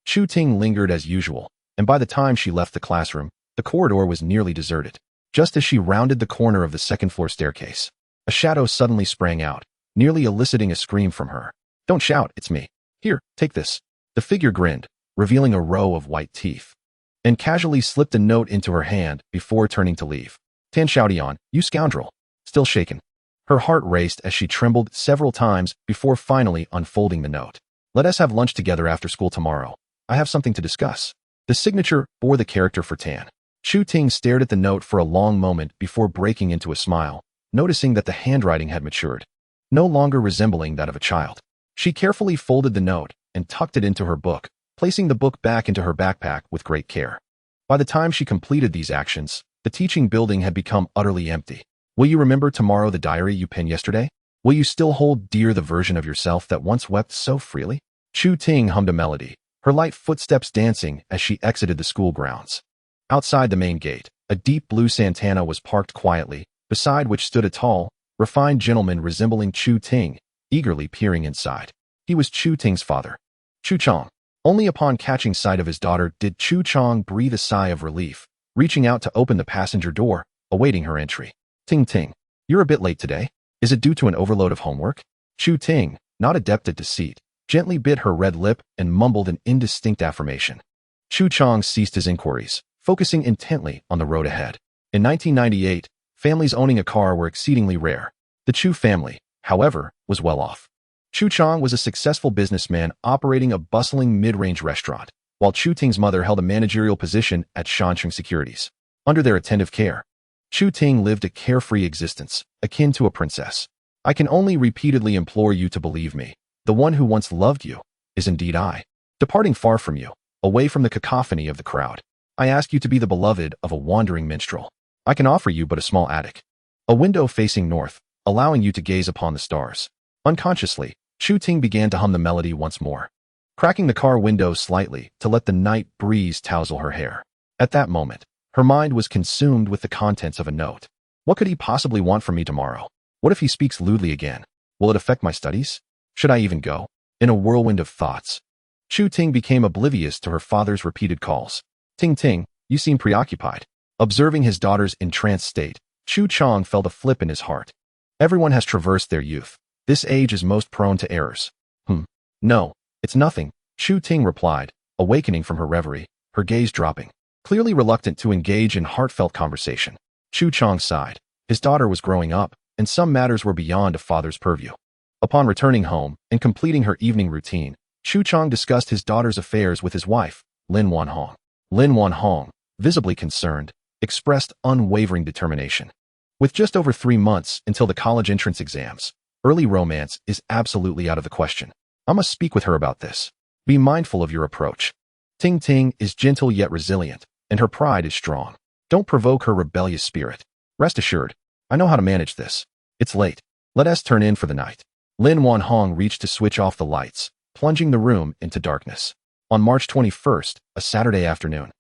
Chu Ting lingered as usual, and by the time she left the classroom, the corridor was nearly deserted. Just as she rounded the corner of the second-floor staircase, a shadow suddenly sprang out, nearly eliciting a scream from her. Don't shout, it's me. Here, take this. The figure grinned, revealing a row of white teeth, and casually slipped a note into her hand before turning to leave. Tan Xiaotian, you scoundrel. Still shaken. Her heart raced as she trembled several times before finally unfolding the note. Let us have lunch together after school tomorrow. I have something to discuss. The signature bore the character for Tan. Chu Ting stared at the note for a long moment before breaking into a smile, noticing that the handwriting had matured, no longer resembling that of a child. She carefully folded the note and tucked it into her book, placing the book back into her backpack with great care. By the time she completed these actions, the teaching building had become utterly empty. Will you remember tomorrow the diary you penned yesterday? Will you still hold dear the version of yourself that once wept so freely? Chu Ting hummed a melody, her light footsteps dancing as she exited the school grounds. Outside the main gate, a deep blue Santana was parked quietly, beside which stood a tall, refined gentleman resembling Chu Ting, eagerly peering inside. He was Chu Ting's father, Chu Chang. Only upon catching sight of his daughter did Chu Chang breathe a sigh of relief, reaching out to open the passenger door, awaiting her entry. Ting Ting, you're a bit late today. Is it due to an overload of homework? Chu Ting, not adept at deceit, gently bit her red lip and mumbled an indistinct affirmation. Chu Chang ceased his inquiries, focusing intently on the road ahead. In 1998, families owning a car were exceedingly rare. The Chu family, however, was well off. Chu Chang was a successful businessman operating a bustling mid-range restaurant, while Chu Ting's mother held a managerial position at Xiaotian Securities. Under their attentive care, Chu Ting lived a carefree existence, akin to a princess. I can only repeatedly implore you to believe me. The one who once loved you is indeed I. Departing far from you, away from the cacophony of the crowd, I ask you to be the beloved of a wandering minstrel. I can offer you but a small attic, a window facing north, allowing you to gaze upon the stars. Unconsciously, Chu Ting began to hum the melody once more, cracking the car window slightly to let the night breeze tousle her hair. At that moment, her mind was consumed with the contents of a note. What could he possibly want from me tomorrow? What if he speaks lewdly again? Will it affect my studies? Should I even go? In a whirlwind of thoughts, Chu Ting became oblivious to her father's repeated calls. Ting Ting, you seem preoccupied. Observing his daughter's entranced state, Chu Chang felt a flip in his heart. Everyone has traversed their youth. This age is most prone to errors. No, it's nothing, Chu Ting replied, awakening from her reverie, her gaze dropping. Clearly reluctant to engage in heartfelt conversation, Chu Chang sighed. His daughter was growing up, and some matters were beyond a father's purview. Upon returning home and completing her evening routine, Chu Chang discussed his daughter's affairs with his wife, Lin Wanhong. Lin Wanhong, visibly concerned, expressed unwavering determination. With just over 3 months until the college entrance exams, early romance is absolutely out of the question. I must speak with her about this. Be mindful of your approach. Ting Ting is gentle yet resilient, and her pride is strong. Don't provoke her rebellious spirit. Rest assured, I know how to manage this. It's late. Let us turn in for the night. Lin Wanhong reached to switch off the lights, plunging the room into darkness. On March 21st, a Saturday afternoon,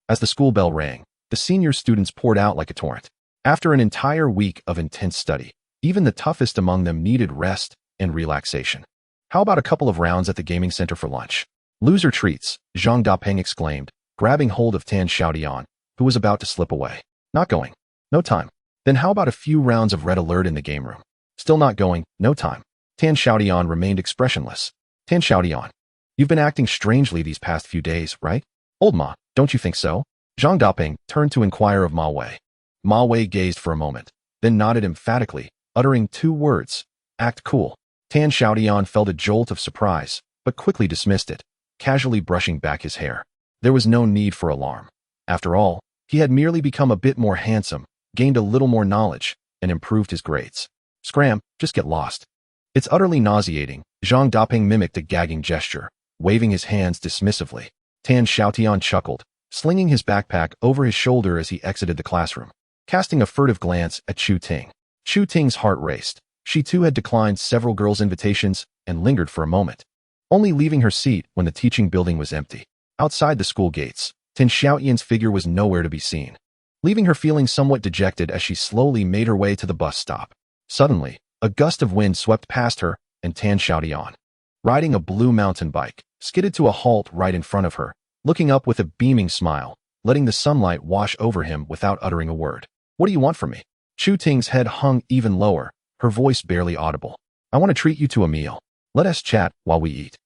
as the school bell rang, the senior students poured out like a torrent. After an entire week of intense study, even the toughest among them needed rest and relaxation. How about a couple of rounds at the gaming center for lunch? Loser treats, Zhang Dapeng exclaimed, grabbing hold of Tan Xiaotian, who was about to slip away. Not going. No time. Then how about a few rounds of red alert in the game room? Still not going. No time. Tan Xiaotian remained expressionless. Tan Xiaotian, you've been acting strangely these past few days, right? Old Ma, don't you think so? Zhang Dapeng turned to inquire of Ma Wei. Ma Wei gazed for a moment, then nodded emphatically, uttering 2 words. Act cool. Tan Xiaotian felt a jolt of surprise, but quickly dismissed it, casually brushing back his hair. There was no need for alarm. After all, he had merely become a bit more handsome, gained a little more knowledge, and improved his grades. Scram, just get lost. It's utterly nauseating, Zhang Daping mimicked a gagging gesture, waving his hands dismissively. Tan Xiaotian chuckled, slinging his backpack over his shoulder as he exited the classroom, casting a furtive glance at Chu Ting. Chu Ting's heart raced. She too had declined several girls' invitations and lingered for a moment, only leaving her seat when the teaching building was empty. Outside the school gates, Tan Xiaotian's figure was nowhere to be seen, leaving her feeling somewhat dejected as she slowly made her way to the bus stop. Suddenly, a gust of wind swept past her, and Tan Xiaotian, riding a blue mountain bike, skidded to a halt right in front of her, looking up with a beaming smile, letting the sunlight wash over him without uttering a word. "What do you want from me?" Chu Ting's head hung even lower, her voice barely audible. "I want to treat you to a meal. Let us chat while we eat.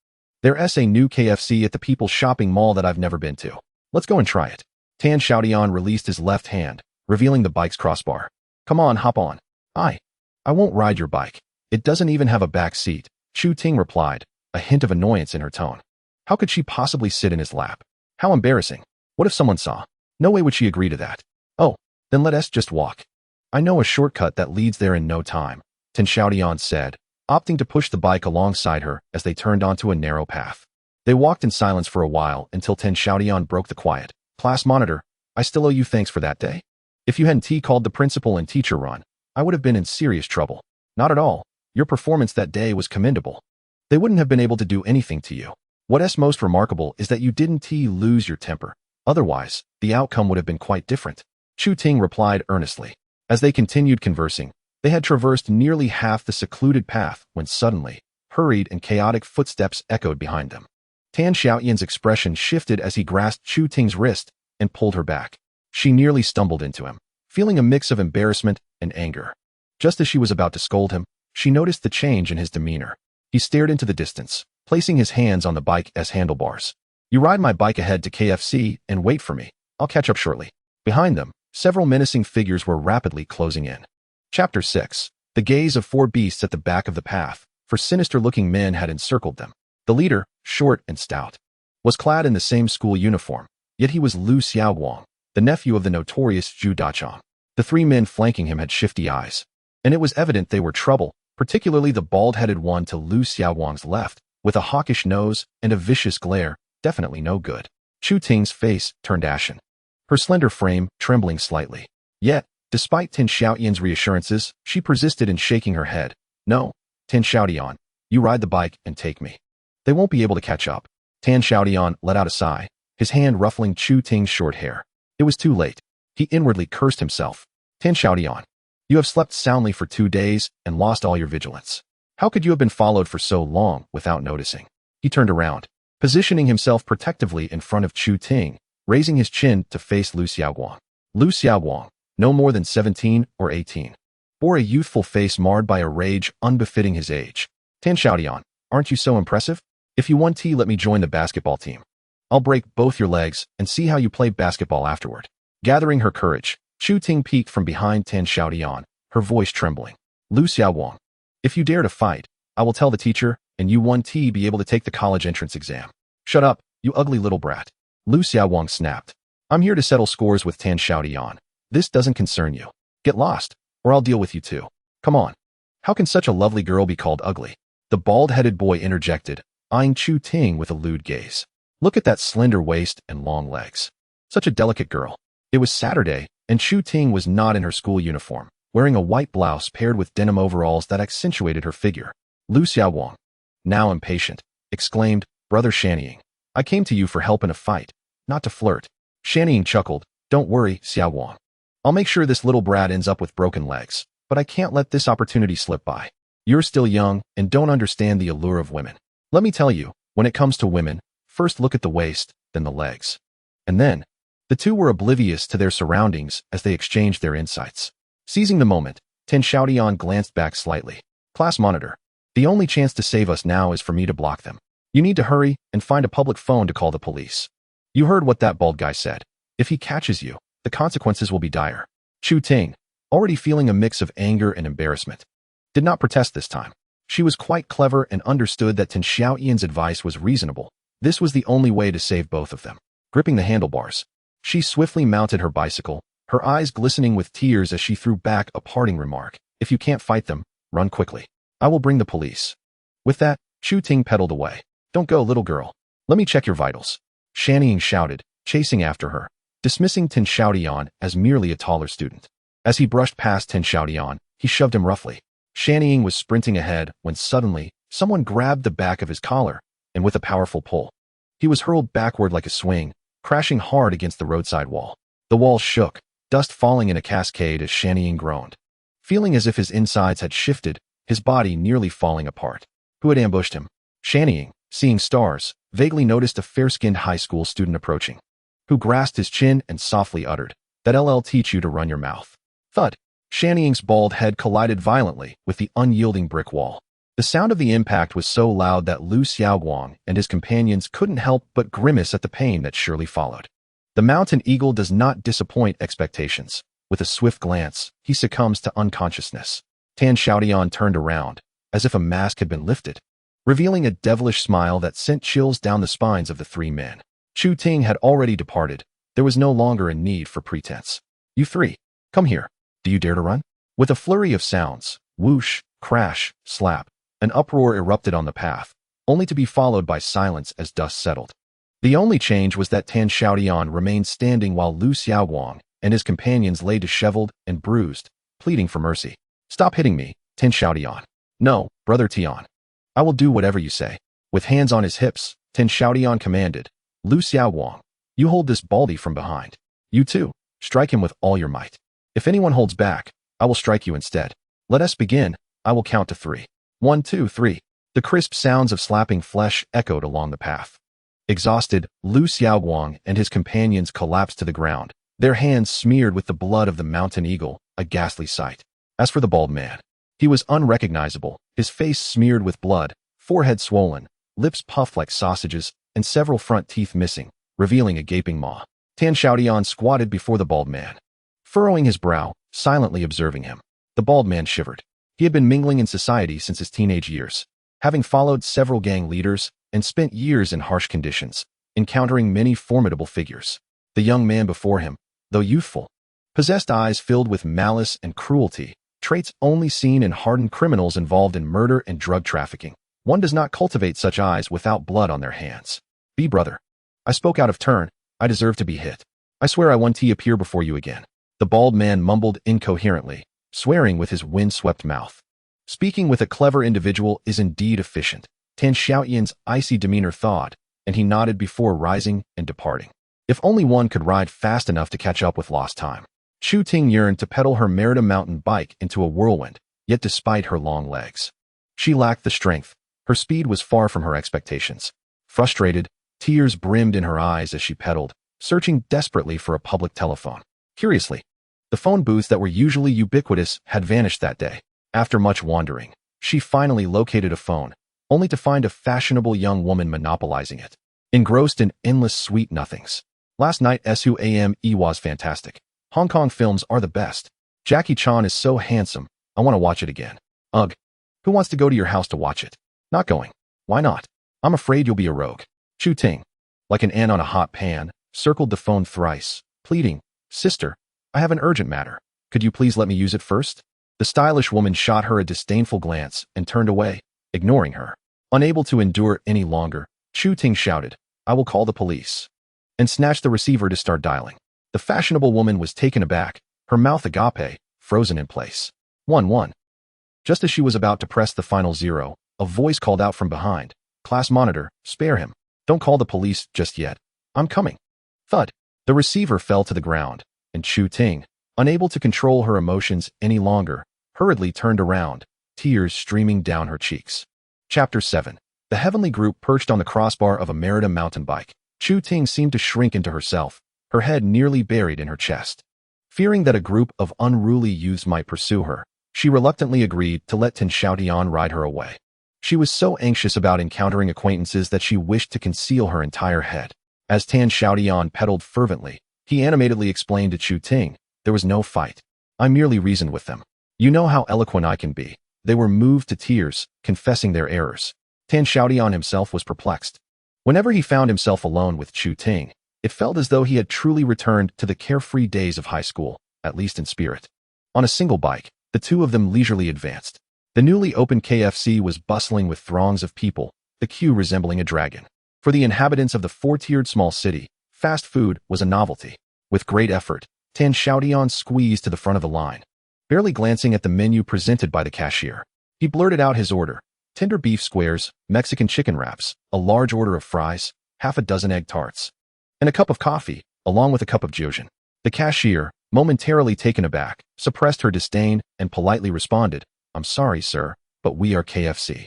There's a new KFC at the People's Shopping Mall that I've never been to. Let's go and try it." Tan Xiaotian released his left hand, revealing the bike's crossbar. "Come on, hop on." I won't ride your bike. It doesn't even have a back seat," Chu Ting replied, a hint of annoyance in her tone. How could she possibly sit in his lap? How embarrassing. What if someone saw? No way would she agree to that. "Oh, then let us just walk. I know a shortcut that leads there in no time," Tan Xiaotian said, opting to push the bike alongside her as they turned onto a narrow path. They walked in silence for a while until Tan Xiaotian broke the quiet. "Class monitor, I still owe you thanks for that day. If you hadn't called the principal and teacher run, I would have been in serious trouble." "Not at all. Your performance that day was commendable. They wouldn't have been able to do anything to you. What's most remarkable is that you didn't lose your temper. Otherwise, the outcome would have been quite different," Chu Ting replied earnestly. As they continued conversing, they had traversed nearly half the secluded path when suddenly, hurried and chaotic footsteps echoed behind them. Tan Xiaotian's expression shifted as he grasped Chu Ting's wrist and pulled her back. She nearly stumbled into him, feeling a mix of embarrassment and anger. Just as she was about to scold him, she noticed the change in his demeanor. He stared into the distance, placing his hands on the bike's handlebars. "You ride my bike ahead to KFC and wait for me. I'll catch up shortly." Behind them, several menacing figures were rapidly closing in. Chapter 6. The gaze of four beasts at the back of the path, for sinister-looking men had encircled them. The leader, short and stout, was clad in the same school uniform, yet he was Lu Xiaoguang, the nephew of the notorious Zhu Dachang. The three men flanking him had shifty eyes, and it was evident they were trouble, particularly the bald-headed one to Lu Xiaoguang's left, with a hawkish nose and a vicious glare, definitely no good. Chu Ting's face turned ashen, her slender frame trembling slightly. Yet, despite Tan Xiaotian's reassurances, she persisted in shaking her head. "No, Tan Xiaotian, you ride the bike and take me. They won't be able to catch up." Tan Xiaotian let out a sigh, his hand ruffling Chu Ting's short hair. It was too late. He inwardly cursed himself. "Tan Xiaotian, you have slept soundly for 2 days and lost all your vigilance. How could you have been followed for so long without noticing?" He turned around, positioning himself protectively in front of Chu Ting, raising his chin to face Lu Xiaoguang. Lu Xiaoguang, no more than 17 or 18, bore a youthful face marred by a rage unbefitting his age. "Tan Xiaotian, aren't you so impressive? If you want tea, let me join the basketball team. I'll break both your legs and see how you play basketball afterward." Gathering her courage, Chu Ting peeked from behind Tan Xiaotian, her voice trembling. "Lu Xiaoguang, if you dare to fight, I will tell the teacher, and you won't be able to take the college entrance exam." "Shut up, you ugly little brat," Lu Xiaoguang snapped. "I'm here to settle scores with Tan Xiaotian. This doesn't concern you. Get lost, or I'll deal with you too. Come on." "How can such a lovely girl be called ugly?" the bald-headed boy interjected, eyeing Chu Ting with a lewd gaze. "Look at that slender waist and long legs. Such a delicate girl." It was Saturday, and Chu Ting was not in her school uniform, wearing a white blouse paired with denim overalls that accentuated her figure. Lu Xiaoguang, now impatient, exclaimed, "Brother Shanying, I came to you for help in a fight, not to flirt." Shanying chuckled, "Don't worry, Xiaoguang. I'll make sure this little brat ends up with broken legs, but I can't let this opportunity slip by. You're still young and don't understand the allure of women. Let me tell you, when it comes to women, first look at the waist, then the legs." And then, the two were oblivious to their surroundings as they exchanged their insights. Seizing the moment, Tan Xiaotian glanced back slightly. "Class monitor, the only chance to save us now is for me to block them. You need to hurry and find a public phone to call the police. You heard what that bald guy said. If he catches you, the consequences will be dire." Chu Ting, already feeling a mix of anger and embarrassment, did not protest this time. She was quite clever and understood that Tan Xiaotian's advice was reasonable. This was the only way to save both of them. Gripping the handlebars, she swiftly mounted her bicycle, her eyes glistening with tears as she threw back a parting remark. "If you can't fight them, run quickly. I will bring the police." With that, Chu Ting pedaled away. Don't go, little girl. Let me check your vitals. Xiaotian shouted, chasing after her, dismissing Xiaotian as merely a taller student. As he brushed past Xiaotian, he shoved him roughly. Xiaotian was sprinting ahead when suddenly, someone grabbed the back of his collar, and with a powerful pull, he was hurled backward like a swing, crashing hard against the roadside wall. The wall shook, dust falling in a cascade as Xiaotian groaned, feeling as if his insides had shifted, his body nearly falling apart. Who had ambushed him? Xiaotian, seeing stars, vaguely noticed a fair-skinned high school student approaching, who grasped his chin and softly uttered, "That'll teach you to run your mouth." Thud. Xiaotian's bald head collided violently with the unyielding brick wall. The sound of the impact was so loud that Lu Xiaoguang and his companions couldn't help but grimace at the pain that surely followed. The mountain eagle does not disappoint expectations. With a swift glance, he succumbs to unconsciousness. Xiaotian turned around, as if a mask had been lifted, revealing a devilish smile that sent chills down the spines of the three men. Chu Ting had already departed. There was no longer a need for pretense. "You three, come here. Do you dare to run?" With a flurry of sounds, whoosh, crash, slap, an uproar erupted on the path, only to be followed by silence as dust settled. The only change was that Xiaotian remained standing while Lu Xiaoguang and his companions lay disheveled and bruised, pleading for mercy. "Stop hitting me, Xiaotian." "No, brother Tian. I will do whatever you say." With hands on his hips, Xiaotian commanded, "Lu Xiaoguang, you hold this baldy from behind. You too, strike him with all your might. If anyone holds back, I will strike you instead. Let us begin. I will count to 3. 1, 2, 3. The crisp sounds of slapping flesh echoed along the path. Exhausted, Lu Xiaoguang and his companions collapsed to the ground, their hands smeared with the blood of the mountain eagle, a ghastly sight. As for the bald man, he was unrecognizable, his face smeared with blood, forehead swollen, lips puffed like sausages, and several front teeth missing, revealing a gaping maw. Xiaotian squatted before the bald man, furrowing his brow, silently observing him. The bald man shivered. He had been mingling in society since his teenage years, having followed several gang leaders and spent years in harsh conditions, encountering many formidable figures. The young man before him, though youthful, possessed eyes filled with malice and cruelty, traits only seen in hardened criminals involved in murder and drug trafficking. One does not cultivate such eyes without blood on their hands. "Be brother. I spoke out of turn. I deserve to be hit. I swear I won't appear before you again." The bald man mumbled incoherently, swearing with his wind-swept mouth. Speaking with a clever individual is indeed efficient, Xiaotian's icy demeanor thawed, and he nodded before rising and departing. If only one could ride fast enough to catch up with lost time. Chu Ting yearned to pedal her Merida mountain bike into a whirlwind, yet despite her long legs, she lacked the strength. Her speed was far from her expectations. Frustrated, tears brimmed in her eyes as she pedaled, searching desperately for a public telephone. Curiously, the phone booths that were usually ubiquitous had vanished that day. After much wandering, she finally located a phone, only to find a fashionable young woman monopolizing it, engrossed in endless sweet nothings. "Last night SUAME was fantastic. Hong Kong films are the best. Jackie Chan is so handsome. I want to watch it again. Ugh. Who wants to go to your house to watch it?" "Not going." "Why not?" "I'm afraid you'll be a rogue." Chu Ting, like an ant on a hot pan, circled the phone thrice, pleading, "Sister, I have an urgent matter. Could you please let me use it first?" The stylish woman shot her a disdainful glance and turned away, ignoring her. Unable to endure any longer, Chu Ting shouted, "I will call the police," and snatched the receiver to start dialing. The fashionable woman was taken aback, her mouth agape, frozen in place. 1-1. Just as she was about to press the final 0, a voice called out from behind, "Class monitor, spare him. Don't call the police just yet. I'm coming." Thud. The receiver fell to the ground, and Chu Ting, unable to control her emotions any longer, hurriedly turned around, tears streaming down her cheeks. Chapter 7. The heavenly group perched on the crossbar of a Merida mountain bike. Chu Ting seemed to shrink into herself, her head nearly buried in her chest. Fearing that a group of unruly youths might pursue her, she reluctantly agreed to let Xiaotian ride her away. She was so anxious about encountering acquaintances that she wished to conceal her entire head. As Xiaotian pedaled fervently, he animatedly explained to Chu Ting, "There was no fight. I merely reasoned with them. You know how eloquent I can be." They were moved to tears, confessing their errors. Xiaotian himself was perplexed. Whenever he found himself alone with Chu Ting, it felt as though he had truly returned to the carefree days of high school, at least in spirit. On a single bike, the two of them leisurely advanced, The newly opened KFC was bustling with throngs of people, the queue resembling a dragon. For the inhabitants of the four-tiered small city, fast food was a novelty. With great effort, Xiaotian squeezed to the front of the line. Barely glancing at the menu presented by the cashier, he blurted out his order: tender beef squares, Mexican chicken wraps, a large order of fries, half a dozen egg tarts, and a cup of coffee, along with a cup of Xiaotian. The cashier, momentarily taken aback, suppressed her disdain and politely responded, "I'm sorry, sir, but we are KFC.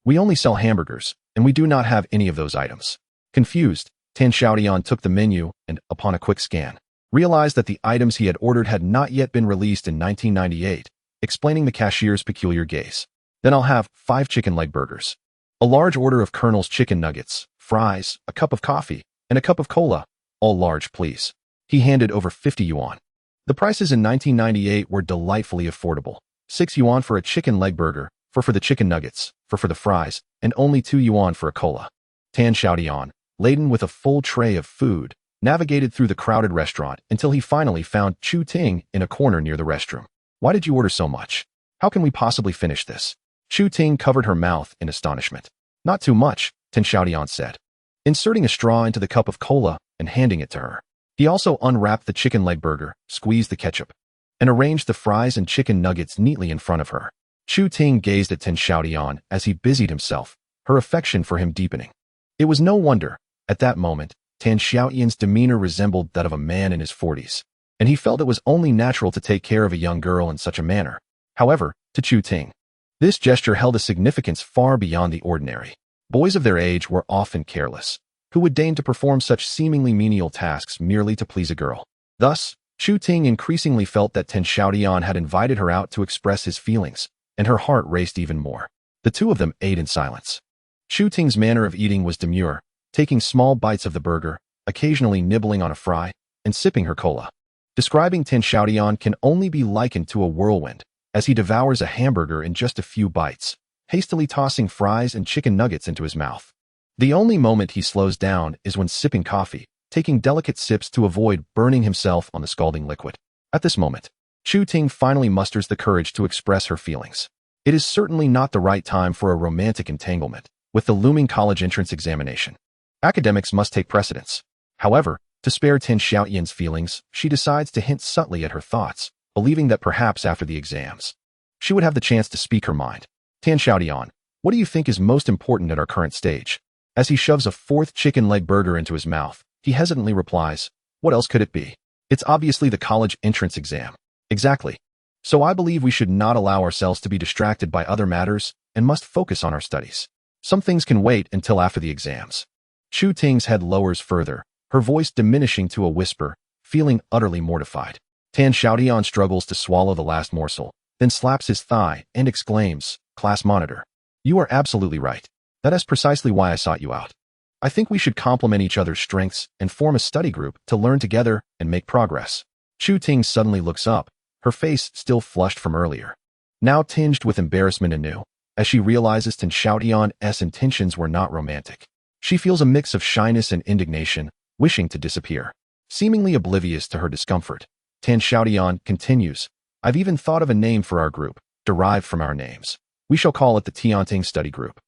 We only sell hamburgers, and we do not have any of those items." Confused, Xiaotian took the menu and, upon a quick scan, realized that the items he had ordered had not yet been released in 1998, explaining the cashier's peculiar gaze. "Then I'll have 5 chicken leg burgers, a large order of Colonel's chicken nuggets, fries, a cup of coffee, and a cup of cola, all large, please." He handed over 50 yuan. The prices in 1998 were delightfully affordable. 6 yuan for a chicken leg burger, 4 for the chicken nuggets, 4 for the fries, and only 2 yuan for a cola. Xiaotian, laden with a full tray of food, navigated through the crowded restaurant until he finally found Chu Ting in a corner near the restroom. "Why did you order so much? How can we possibly finish this?" Chu Ting covered her mouth in astonishment. "Not too much," Xiaotian said, inserting a straw into the cup of cola and handing it to her. He also unwrapped the chicken leg burger, squeezed the ketchup, and arranged the fries and chicken nuggets neatly in front of her. Chu Ting gazed at Xiaotian as he busied himself, her affection for him deepening. It was no wonder, at that moment, Xiaotian's demeanor resembled that of a man in his 40s, and he felt it was only natural to take care of a young girl in such a manner. However, to Chu Ting, this gesture held a significance far beyond the ordinary. Boys of their age were often careless, who would deign to perform such seemingly menial tasks merely to please a girl. Thus, Chu Ting increasingly felt that Xiaotian had invited her out to express his feelings, and her heart raced even more. The two of them ate in silence. Chu Ting's manner of eating was demure, taking small bites of the burger, occasionally nibbling on a fry, and sipping her cola. Describing Xiaotian can only be likened to a whirlwind, as he devours a hamburger in just a few bites, hastily tossing fries and chicken nuggets into his mouth. The only moment he slows down is when sipping coffee, taking delicate sips to avoid burning himself on the scalding liquid. At this moment, Chu Ting finally musters the courage to express her feelings. It is certainly not the right time for a romantic entanglement, with the looming college entrance examination. Academics must take precedence. However, to spare Xiaotian's feelings, she decides to hint subtly at her thoughts, believing that perhaps after the exams, she would have the chance to speak her mind. "Xiaotian, what do you think is most important at our current stage?" As he shoves a 4th chicken leg burger into his mouth, he hesitantly replies, "What else could it be? It's obviously the college entrance exam." "Exactly. So I believe we should not allow ourselves to be distracted by other matters and must focus on our studies. Some things can wait until after the exams." Chu Ting's head lowers further, her voice diminishing to a whisper, feeling utterly mortified. Xiaotian struggles to swallow the last morsel, then slaps his thigh and exclaims, "Class monitor, you are absolutely right. That is precisely why I sought you out. I think we should complement each other's strengths and form a study group to learn together and make progress." Chu Ting suddenly looks up, her face still flushed from earlier, now tinged with embarrassment anew, as she realizes Xiaotian's intentions were not romantic. She feels a mix of shyness and indignation, wishing to disappear. Seemingly oblivious to her discomfort, Xiaotian continues, "I've even thought of a name for our group, derived from our names. We shall call it the Tianting Study Group.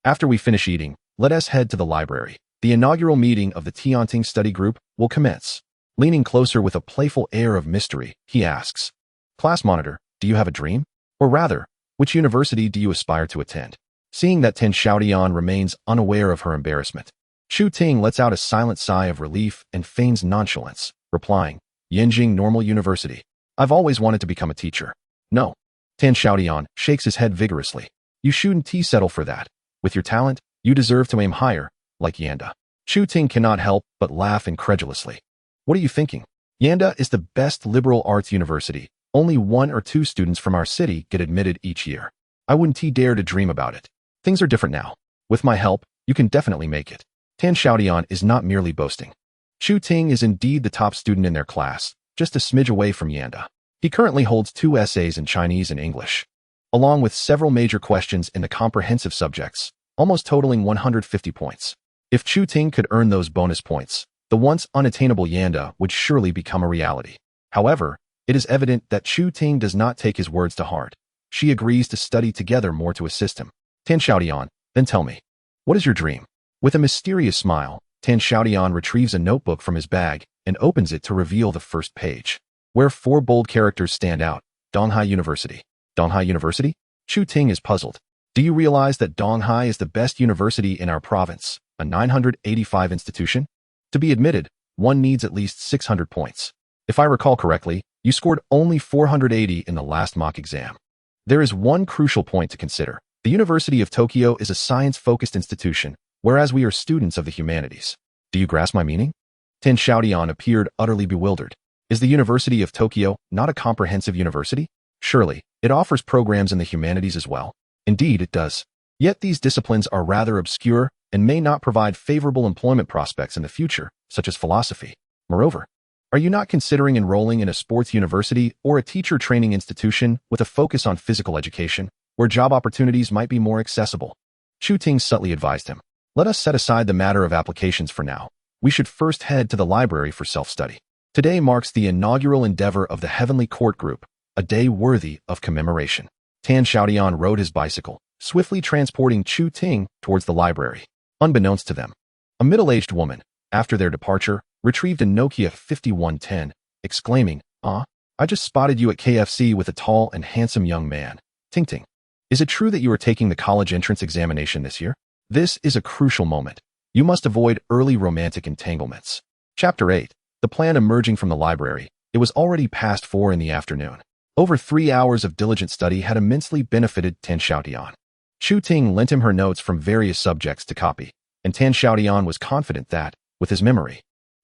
After we finish eating, let us head to the library. The inaugural meeting of the Tianting Study Group will commence." Leaning closer with a playful air of mystery, he asks, "Class monitor, do you have a dream? Or rather, which university do you aspire to attend?" Seeing that Xiaotian remains unaware of her embarrassment, Chu Ting lets out a silent sigh of relief and feigns nonchalance, replying, "Yinjing Normal University. I've always wanted to become a teacher." "No." Xiaotian shakes his head vigorously. "You shouldn't settle for that. With your talent, you deserve to aim higher, like Yanda." Chu Ting cannot help but laugh incredulously. "What are you thinking? Yanda is the best liberal arts university. Only 1 or 2 students from our city get admitted each year. I wouldn't dare to dream about it. Things are different now. With my help, you can definitely make it." Xiaotian is not merely boasting. Chu Ting is indeed the top student in their class, just a smidge away from Yanda. He currently holds 2 essays in Chinese and English, along with several major questions in the comprehensive subjects, almost totaling 150 points. If Chu Ting could earn those bonus points, the once unattainable Yanda would surely become a reality. However, it is evident that Chu Ting does not take his words to heart. She agrees to study together more to assist him. Tan Xiaotian, then tell me, what is your dream? With a mysterious smile, Tan Xiaotian retrieves a notebook from his bag and opens it to reveal the first page, where 4 bold characters stand out. Donghai University. Donghai University? Chu Ting is puzzled. Do you realize that Donghai is the best university in our province, a 985 institution? To be admitted, one needs at least 600 points. If I recall correctly, you scored only 480 in the last mock exam. There is one crucial point to consider. The University of Tokyo is a science-focused institution, whereas we are students of the humanities. Do you grasp my meaning? Tan Xiaotian appeared utterly bewildered. Is the University of Tokyo not a comprehensive university? Surely, it offers programs in the humanities as well. Indeed, it does. Yet these disciplines are rather obscure and may not provide favorable employment prospects in the future, such as philosophy. Moreover, are you not considering enrolling in a sports university or a teacher training institution with a focus on physical education, where job opportunities might be more accessible? Chu Ting subtly advised him. Let us set aside the matter of applications for now. We should first head to the library for self-study. Today marks the inaugural endeavor of the Heavenly Court Group, a day worthy of commemoration. Tan Xiaotian rode his bicycle, swiftly transporting Chu Ting towards the library. Unbeknownst to them, a middle-aged woman, after their departure, retrieved a Nokia 5110, exclaiming, I just spotted you at KFC with a tall and handsome young man. Ting Ting, is it true that you are taking the college entrance examination this year? This is a crucial moment. You must avoid early romantic entanglements. Chapter 8. The plan emerging from the library. It was already past 4 in the afternoon. Over 3 hours of diligent study had immensely benefited Tan Xiaotian. Chu Ting lent him her notes from various subjects to copy, and Tan Xiaotian was confident that, with his memory,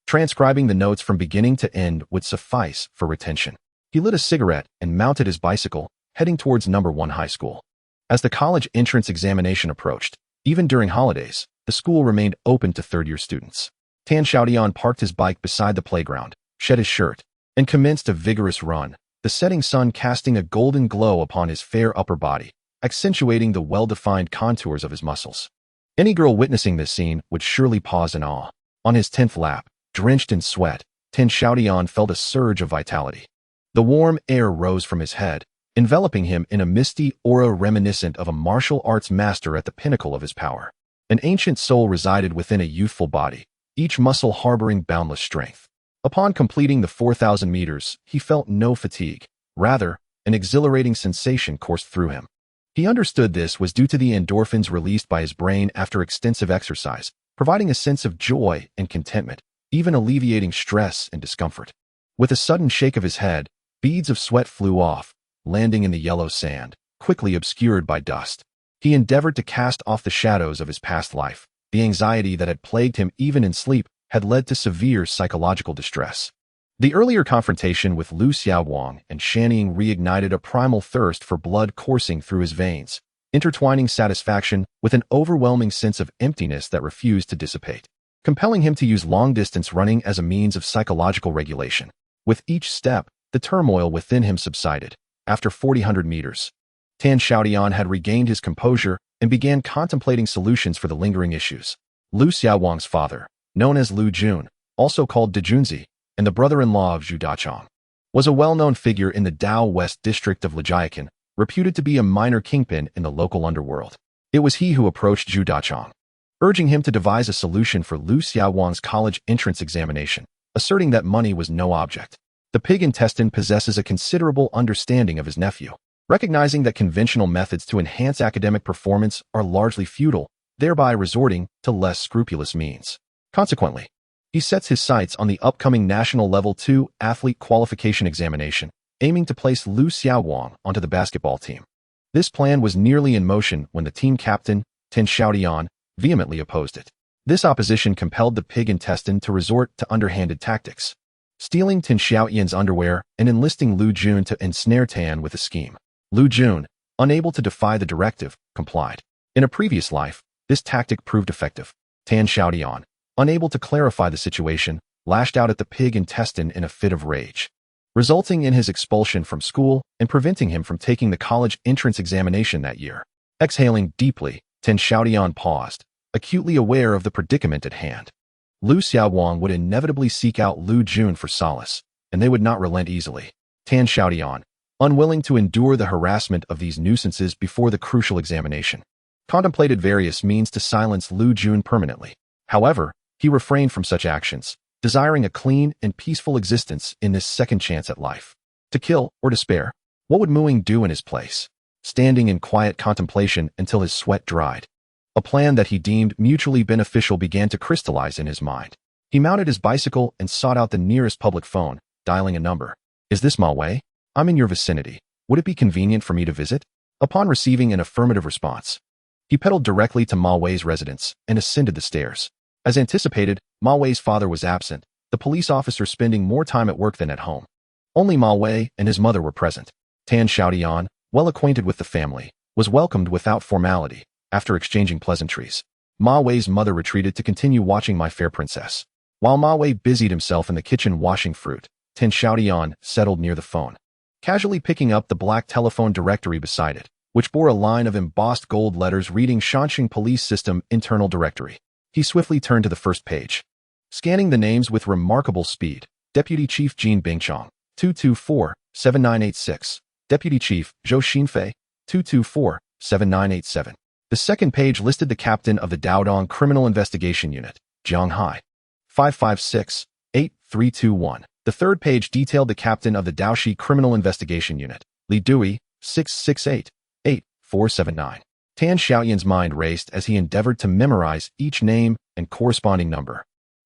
transcribing the notes from beginning to end would suffice for retention. He lit a cigarette and mounted his bicycle, heading towards No. 1 high school. As the college entrance examination approached, even during holidays, the school remained open to third-year students. Tan Xiaotian parked his bike beside the playground, shed his shirt, and commenced a vigorous run, the setting sun casting a golden glow upon his fair upper body, accentuating the well-defined contours of his muscles. Any girl witnessing this scene would surely pause in awe. On his 10th lap, drenched in sweat, Tan Xiaotian felt a surge of vitality. The warm air rose from his head, enveloping him in a misty aura reminiscent of a martial arts master at the pinnacle of his power. An ancient soul resided within a youthful body, each muscle harboring boundless strength. Upon completing the 4,000 meters, he felt no fatigue. Rather, an exhilarating sensation coursed through him. He understood this was due to the endorphins released by his brain after extensive exercise, providing a sense of joy and contentment, even alleviating stress and discomfort. With a sudden shake of his head, beads of sweat flew off, landing in the yellow sand, quickly obscured by dust. He endeavored to cast off the shadows of his past life. The anxiety that had plagued him even in sleep had led to severe psychological distress. The earlier confrontation with Lu Xiaowang and Shanning reignited a primal thirst for blood coursing through his veins, intertwining satisfaction with an overwhelming sense of emptiness that refused to dissipate, compelling him to use long-distance running as a means of psychological regulation. With each step, the turmoil within him subsided. After 4,000 meters, Tan Xiaotian had regained his composure and began contemplating solutions for the lingering issues. Lu Xiaowang's father, known as Lu Jun, also called Dejunzi, and the brother-in-law of Zhu Dachang, was a well-known figure in the Dao West district of Lijiakan, reputed to be a minor kingpin in the local underworld. It was he who approached Zhu Dachang, urging him to devise a solution for Lu Xiaowang's college entrance examination, asserting that money was no object. The pig intestine possesses a considerable understanding of his nephew, recognizing that conventional methods to enhance academic performance are largely futile, thereby resorting to less scrupulous means. Consequently, he sets his sights on the upcoming National Level 2 Athlete Qualification Examination, aiming to place Lu Xiaowang onto the basketball team. This plan was nearly in motion when the team captain, Tan Xiaotian, vehemently opposed it. This opposition compelled the pig intestine to resort to underhanded tactics, stealing Tan Xiaotian's underwear and enlisting Lu Jun to ensnare Tan with a scheme. Lu Jun, unable to defy the directive, complied. In a previous life, this tactic proved effective. Tan Xiaotian, unable to clarify the situation, lashed out at the pig intestine in a fit of rage, resulting in his expulsion from school and preventing him from taking the college entrance examination that year. Exhaling deeply, Tan Xiaotian paused, acutely aware of the predicament at hand. Lu Xiaowang would inevitably seek out Lu Jun for solace, and they would not relent easily. Tan Xiaotian, unwilling to endure the harassment of these nuisances before the crucial examination. Contemplated various means to silence Lu Jun permanently. However, he refrained from such actions, desiring a clean and peaceful existence in this second chance at life. To kill or despair, what would Muing do in his place? Standing in quiet contemplation until his sweat dried. A plan that he deemed mutually beneficial began to crystallize in his mind. He mounted his bicycle and sought out the nearest public phone, dialing a number. Is this Ma Wei? I'm in your vicinity. Would it be convenient for me to visit? Upon receiving an affirmative response, he pedaled directly to Ma Wei's residence and ascended the stairs. As anticipated, Ma Wei's father was absent, the police officer spending more time at work than at home. Only Ma Wei and his mother were present. Tan Xiaotian, well acquainted with the family, was welcomed without formality. After exchanging pleasantries, Ma Wei's mother retreated to continue watching My Fair Princess. While Ma Wei busied himself in the kitchen washing fruit, Tan Xiaotian settled near the phone, casually picking up the black telephone directory beside it, which bore a line of embossed gold letters reading Shanxing Police System Internal Directory. He swiftly turned to the first page. Scanning the names with remarkable speed, Deputy Chief Jin Bingchong, 224-7986. Deputy Chief Zhou Xinfei, 224-7987. The second page listed the captain of the Daodong Criminal Investigation Unit, Jiang Hai, 556-8321. The third page detailed the captain of the Daoshi Criminal Investigation Unit, Li Dui, 668-8479. Tan Xiaotian's mind raced as he endeavored to memorize each name and corresponding number.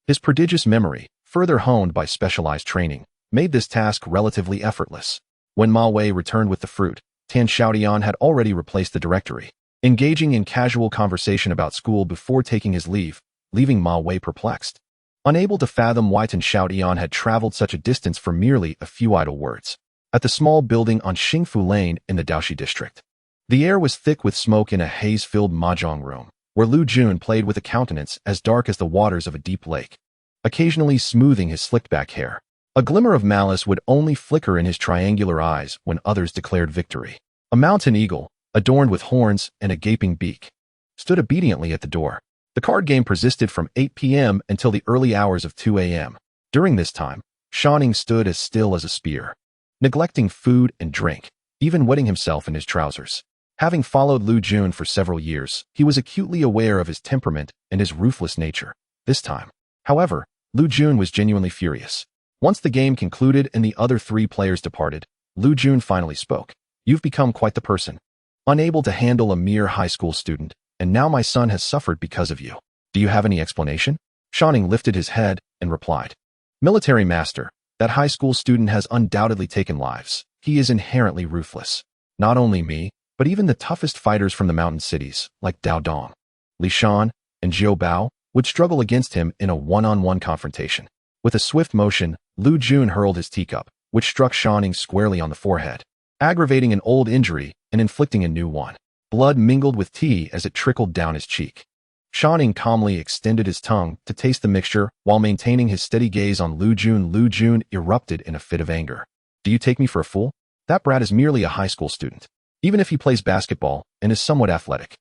His prodigious memory, further honed by specialized training, made this task relatively effortless. When Ma Wei returned with the fruit, Tan Xiaotian had already replaced the directory, engaging in casual conversation about school before taking his leave, leaving Ma Wei perplexed. Unable to fathom why Tan Xiaotian had traveled such a distance for merely a few idle words. At the small building on Xingfu Lane in the Daoshi district, the air was thick with smoke in a haze-filled mahjong room, where Lu Jun played with a countenance as dark as the waters of a deep lake, occasionally smoothing his slicked-back hair. A glimmer of malice would only flicker in his triangular eyes when others declared victory. A mountain eagle, adorned with horns and a gaping beak, stood obediently at the door. The card game persisted from 8 p.m. until the early hours of 2 a.m. During this time, Shanning stood as still as a spear, neglecting food and drink, even wetting himself in his trousers. Having followed Lu Jun for several years, he was acutely aware of his temperament and his ruthless nature. This time, however, Lu Jun was genuinely furious. Once the game concluded and the other three players departed, Lu Jun finally spoke. You've become quite the person. Unable to handle a mere high school student, and now my son has suffered because of you. Do you have any explanation? Shanning lifted his head and replied. Military master, that high school student has undoubtedly taken lives. He is inherently ruthless. Not only me, but even the toughest fighters from the mountain cities, like Dao Dong, Li Shan, and Zhou Bao, would struggle against him in a one-on-one confrontation. With a swift motion, Lu Jun hurled his teacup, which struck Shanning squarely on the forehead, aggravating an old injury and inflicting a new one. Blood mingled with tea as it trickled down his cheek. Shanning calmly extended his tongue to taste the mixture while maintaining his steady gaze on Lu Jun. Lu Jun erupted in a fit of anger. Do you take me for a fool? That brat is merely a high school student. Even if he plays basketball and is somewhat athletic,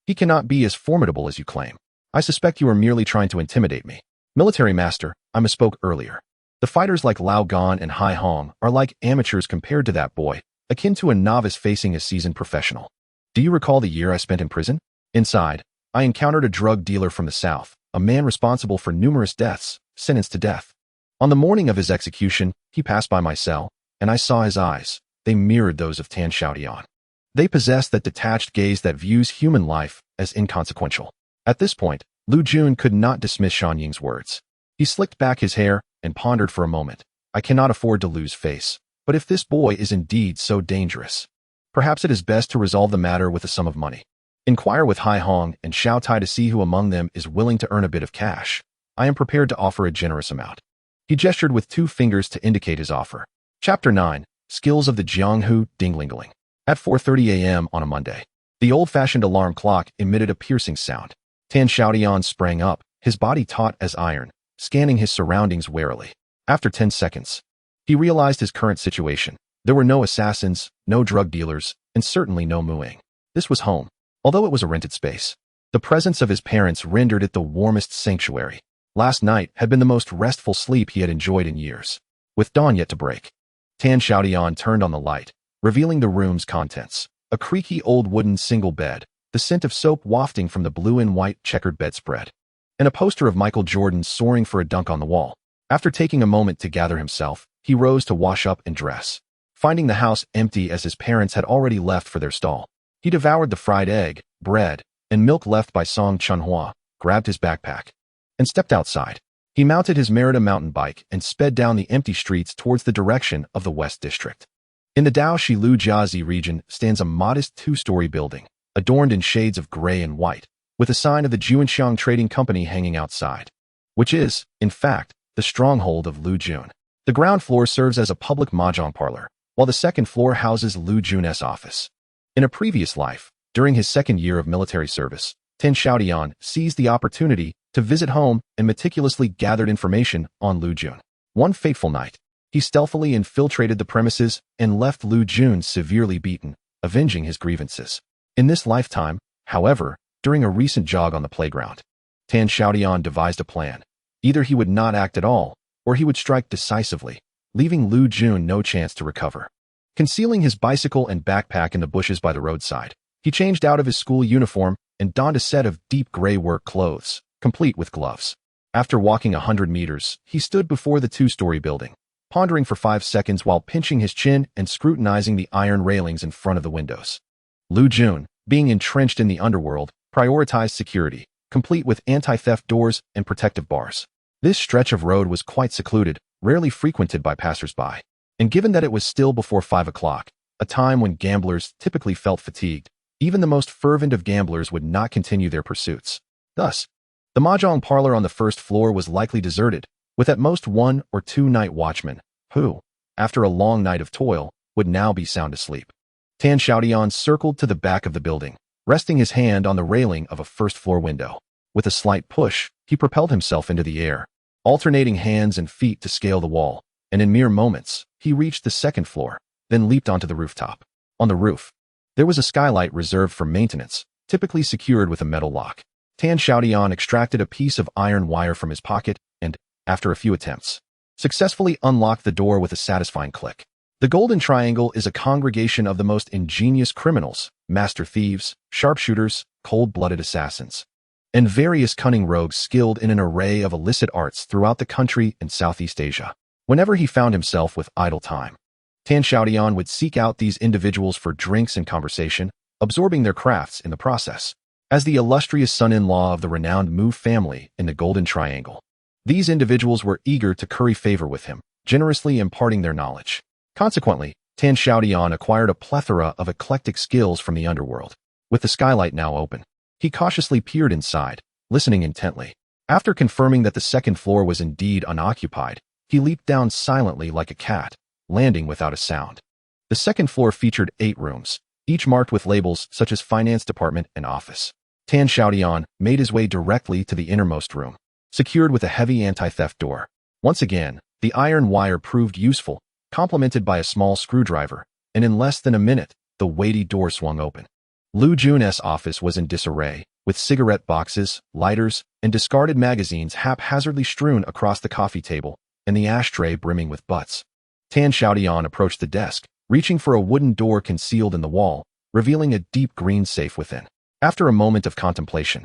he cannot be as formidable as you claim. I suspect you are merely trying to intimidate me. Military master, I misspoke earlier. The fighters like Lao Gan and Hai Hong are like amateurs compared to that boy, akin to a novice facing a seasoned professional. Do you recall the year I spent in prison? Inside, I encountered a drug dealer from the south, a man responsible for numerous deaths, sentenced to death. On the morning of his execution, he passed by my cell, and I saw his eyes. They mirrored those of Tan Xiaotian. They possessed that detached gaze that views human life as inconsequential. At this point, Lu Jun could not dismiss Shan Ying's words. He slicked back his hair and pondered for a moment. I cannot afford to lose face, but if this boy is indeed so dangerous, perhaps it is best to resolve the matter with a sum of money. Inquire with Hai Hong and Xiao Tai to see who among them is willing to earn a bit of cash. I am prepared to offer a generous amount. He gestured with 2 fingers to indicate his offer. Chapter 9, Skills of the Jianghu Dinglingeling. At 4:30 a.m. on a Monday, the old-fashioned alarm clock emitted a piercing sound. Tan Xiaotian sprang up, his body taut as iron, scanning his surroundings warily. After 10 seconds, he realized his current situation. There were no assassins, no drug dealers, and certainly no mooing. This was home, although it was a rented space. The presence of his parents rendered it the warmest sanctuary. Last night had been the most restful sleep he had enjoyed in years. With dawn yet to break, Tan Xiaotian turned on the light, revealing the room's contents. A creaky old wooden single bed, the scent of soap wafting from the blue and white checkered bedspread, and a poster of Michael Jordan soaring for a dunk on the wall. After taking a moment to gather himself, he rose to wash up and dress. Finding the house empty as his parents had already left for their stall, he devoured the fried egg, bread, and milk left by Song Chunhua, grabbed his backpack, and stepped outside. He mounted his Merida mountain bike and sped down the empty streets towards the direction of the West District. In the Daoshi Lujiazi region stands a modest two-story building, adorned in shades of gray and white, with a sign of the Juanxiang Trading Company hanging outside, which is, in fact, the stronghold of Lu Jun. The ground floor serves as a public mahjong parlor, while the second floor houses Lu Jun's office. In a previous life, during his second year of military service, Xiaotian seized the opportunity to visit home and meticulously gathered information on Lu Jun. One fateful night, he stealthily infiltrated the premises and left Lu Jun severely beaten, avenging his grievances. In this lifetime, however, during a recent jog on the playground, Xiaotian devised a plan. Either he would not act at all, or he would strike decisively, leaving Lu Jun no chance to recover. Concealing his bicycle and backpack in the bushes by the roadside, he changed out of his school uniform and donned a set of deep gray work clothes, complete with gloves. After walking 100 meters, he stood before the two-story building, pondering for 5 seconds while pinching his chin and scrutinizing the iron railings in front of the windows. Lu Jun, being entrenched in the underworld, prioritized security, complete with anti-theft doors and protective bars. This stretch of road was quite secluded, rarely frequented by passers-by. And given that it was still before 5 o'clock, a time when gamblers typically felt fatigued, even the most fervent of gamblers would not continue their pursuits. Thus, the mahjong parlor on the first floor was likely deserted, with at most 1 or 2 night watchmen, who, after a long night of toil, would now be sound asleep. Xiaotian circled to the back of the building, resting his hand on the railing of a first-floor window. With a slight push, he propelled himself into the air, alternating hands and feet to scale the wall, and in mere moments, he reached the second floor, then leaped onto the rooftop. On the roof, there was a skylight reserved for maintenance, typically secured with a metal lock. Xiaotian extracted a piece of iron wire from his pocket and, after a few attempts, successfully unlocked the door with a satisfying click. The Golden Triangle is a congregation of the most ingenious criminals, master thieves, sharpshooters, cold-blooded assassins, and various cunning rogues skilled in an array of illicit arts throughout the country and Southeast Asia. Whenever he found himself with idle time, Xiaotian would seek out these individuals for drinks and conversation, absorbing their crafts in the process. As the illustrious son-in-law of the renowned Mu family in the Golden Triangle, these individuals were eager to curry favor with him, generously imparting their knowledge. Consequently, Xiaotian acquired a plethora of eclectic skills from the underworld. With the skylight now open, he cautiously peered inside, listening intently. After confirming that the second floor was indeed unoccupied, he leaped down silently like a cat, landing without a sound. The second floor featured 8 rooms, each marked with labels such as finance department and office. Xiaotian made his way directly to the innermost room, secured with a heavy anti-theft door. Once again, the iron wire proved useful, complemented by a small screwdriver, and in less than a minute, the weighty door swung open. Lu Jun's office was in disarray, with cigarette boxes, lighters, and discarded magazines haphazardly strewn across the coffee table, and the ashtray brimming with butts. Xiaotian approached the desk, reaching for a wooden door concealed in the wall, revealing a deep green safe within. After a moment of contemplation,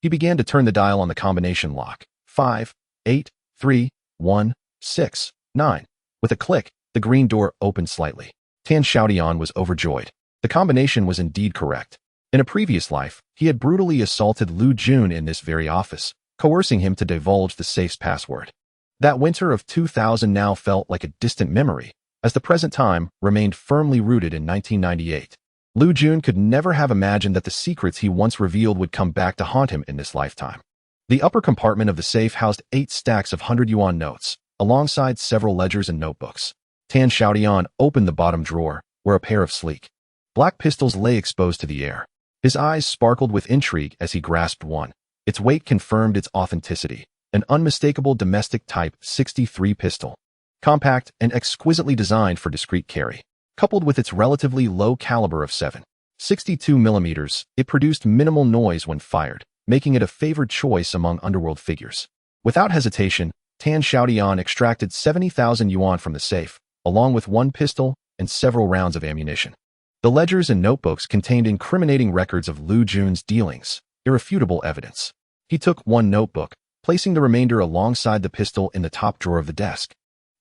he began to turn the dial on the combination lock. 5, 8, 3, 1, 6, 9. With a click, the green door opened slightly. Xiaotian was overjoyed. The combination was indeed correct. In a previous life, he had brutally assaulted Lu Jun in this very office, coercing him to divulge the safe's password. That winter of 2000 now felt like a distant memory, as the present time remained firmly rooted in 1998. Lu Jun could never have imagined that the secrets he once revealed would come back to haunt him in this lifetime. The upper compartment of the safe housed 8 stacks of 100 yuan notes, alongside several ledgers and notebooks. Xiaotian opened the bottom drawer, where a pair of sleek, black pistols lay exposed to the air. His eyes sparkled with intrigue as he grasped one. Its weight confirmed its authenticity. An unmistakable domestic Type 63 pistol, compact and exquisitely designed for discreet carry. Coupled with its relatively low caliber of 7.62 millimeters, it produced minimal noise when fired, making it a favored choice among underworld figures. Without hesitation, Xiaotian extracted 70,000 yuan from the safe, along with one pistol, and several rounds of ammunition. The ledgers and notebooks contained incriminating records of Lu Jun's dealings, irrefutable evidence. He took one notebook, placing the remainder alongside the pistol in the top drawer of the desk,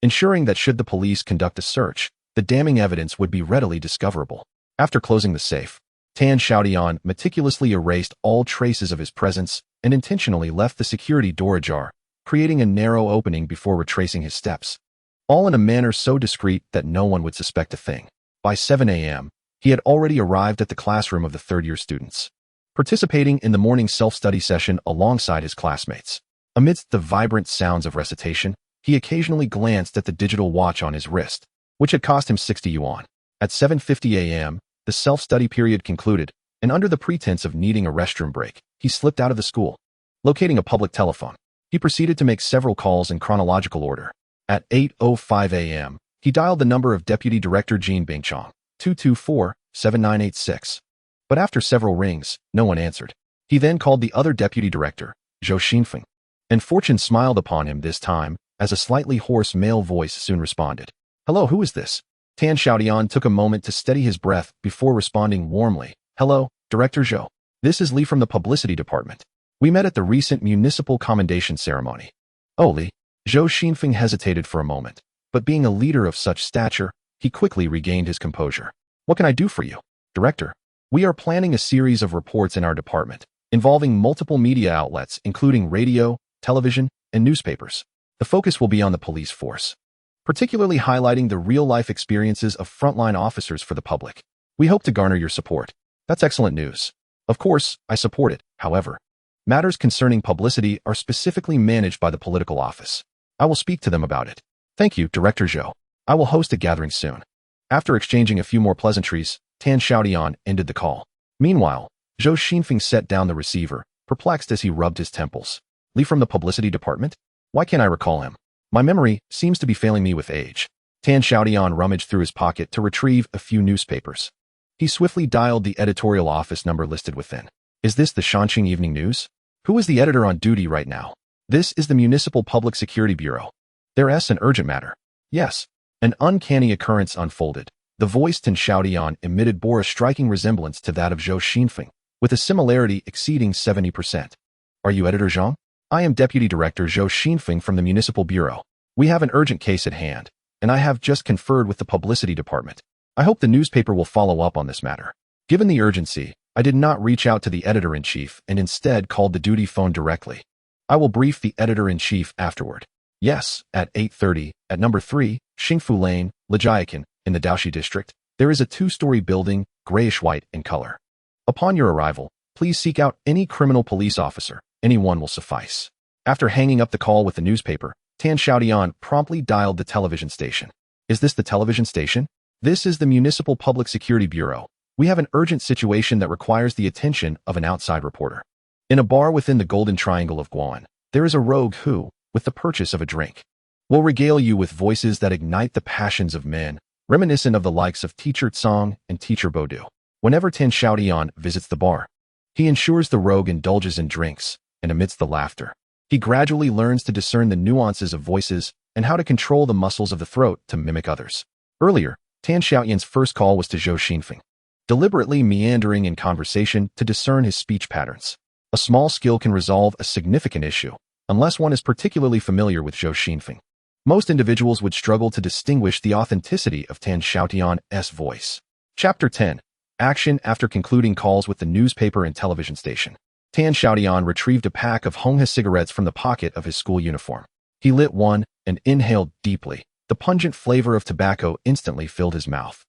ensuring that should the police conduct a search, the damning evidence would be readily discoverable. After closing the safe, Tan Xiaotian meticulously erased all traces of his presence and intentionally left the security door ajar, creating a narrow opening before retracing his steps, all in a manner so discreet that no one would suspect a thing. By 7 a.m., he had already arrived at the classroom of the third-year students, participating in the morning self-study session alongside his classmates. Amidst the vibrant sounds of recitation, he occasionally glanced at the digital watch on his wrist, which had cost him 60 yuan. At 7:50 a.m., the self-study period concluded, and under the pretense of needing a restroom break, he slipped out of the school. Locating a public telephone, he proceeded to make several calls in chronological order. At 8:05 a.m., he dialed the number of Deputy Director Jean Bingchong, 224-7986. But after several rings, no one answered. He then called the other Deputy Director, Zhou Xinfeng, and fortune smiled upon him this time, as a slightly hoarse male voice soon responded. "Hello, who is this?" Tan Xiaotian took a moment to steady his breath before responding warmly. "Hello, Director Zhou. This is Li from the Publicity Department. We met at the recent municipal commendation ceremony." "Oh, Li." Zhou Xinfeng hesitated for a moment, but being a leader of such stature, he quickly regained his composure. "What can I do for you?" "Director, we are planning a series of reports in our department, involving multiple media outlets including radio, television, and newspapers. The focus will be on the police force, particularly highlighting the real-life experiences of frontline officers for the public. We hope to garner your support." "That's excellent news. Of course, I support it. However, matters concerning publicity are specifically managed by the political office. I will speak to them about it." "Thank you, Director Zhou. I will host a gathering soon." After exchanging a few more pleasantries, Tan Xiaotian ended the call. Meanwhile, Zhou Xinfeng set down the receiver, perplexed as he rubbed his temples. "Li from the Publicity Department? Why can't I recall him? My memory seems to be failing me with age." Tan Xiaotian rummaged through his pocket to retrieve a few newspapers. He swiftly dialed the editorial office number listed within. "Is this the Shanqing Evening News? Who is the editor on duty right now?" "This is the Municipal Public Security Bureau. There's an urgent matter." "Yes." An uncanny occurrence unfolded. The voice Tan Xiaotian emitted bore a striking resemblance to that of Zhou Xinfeng, with a similarity exceeding 70%. "Are you Editor Zhang?" "I am Deputy Director Zhou Xinfeng from the Municipal Bureau. We have an urgent case at hand, and I have just conferred with the Publicity Department. I hope the newspaper will follow up on this matter." Given the urgency, I did not reach out to the Editor-in-Chief and instead called the duty phone directly. "I will brief the Editor-in-Chief afterward." "Yes, at 8:30, at number 3, Xingfu Lane, Xiaotian, in the Daoxi district, there is a 2-story building, grayish-white in color. Upon your arrival, please seek out any criminal police officer. Anyone will suffice." After hanging up the call with the newspaper, Tan Xiaotian promptly dialed the television station. "Is this the television station?" "This is the Municipal Public Security Bureau. We have an urgent situation that requires the attention of an outside reporter. In a bar within the Golden Triangle of Guan, there is a rogue who, with the purchase of a drink, will regale you with voices that ignite the passions of men, reminiscent of the likes of Teacher Tsong and Teacher Bodu. Whenever Tan Xiaotian visits the bar, he ensures the rogue indulges in drinks, and amidst the laughter, he gradually learns to discern the nuances of voices and how to control the muscles of the throat to mimic others. Earlier, Tan Xiaotian's first call was to Zhou Xinfeng, deliberately meandering in conversation to discern his speech patterns. A small skill can resolve a significant issue, unless one is particularly familiar with Zhou Xinfeng. Most individuals would struggle to distinguish the authenticity of Tan Xiaotian's voice. Chapter 10. Action after concluding calls with the newspaper and television station. Tan Xiaotian retrieved a pack of Honghe cigarettes from the pocket of his school uniform. He lit one and inhaled deeply. The pungent flavor of tobacco instantly filled his mouth.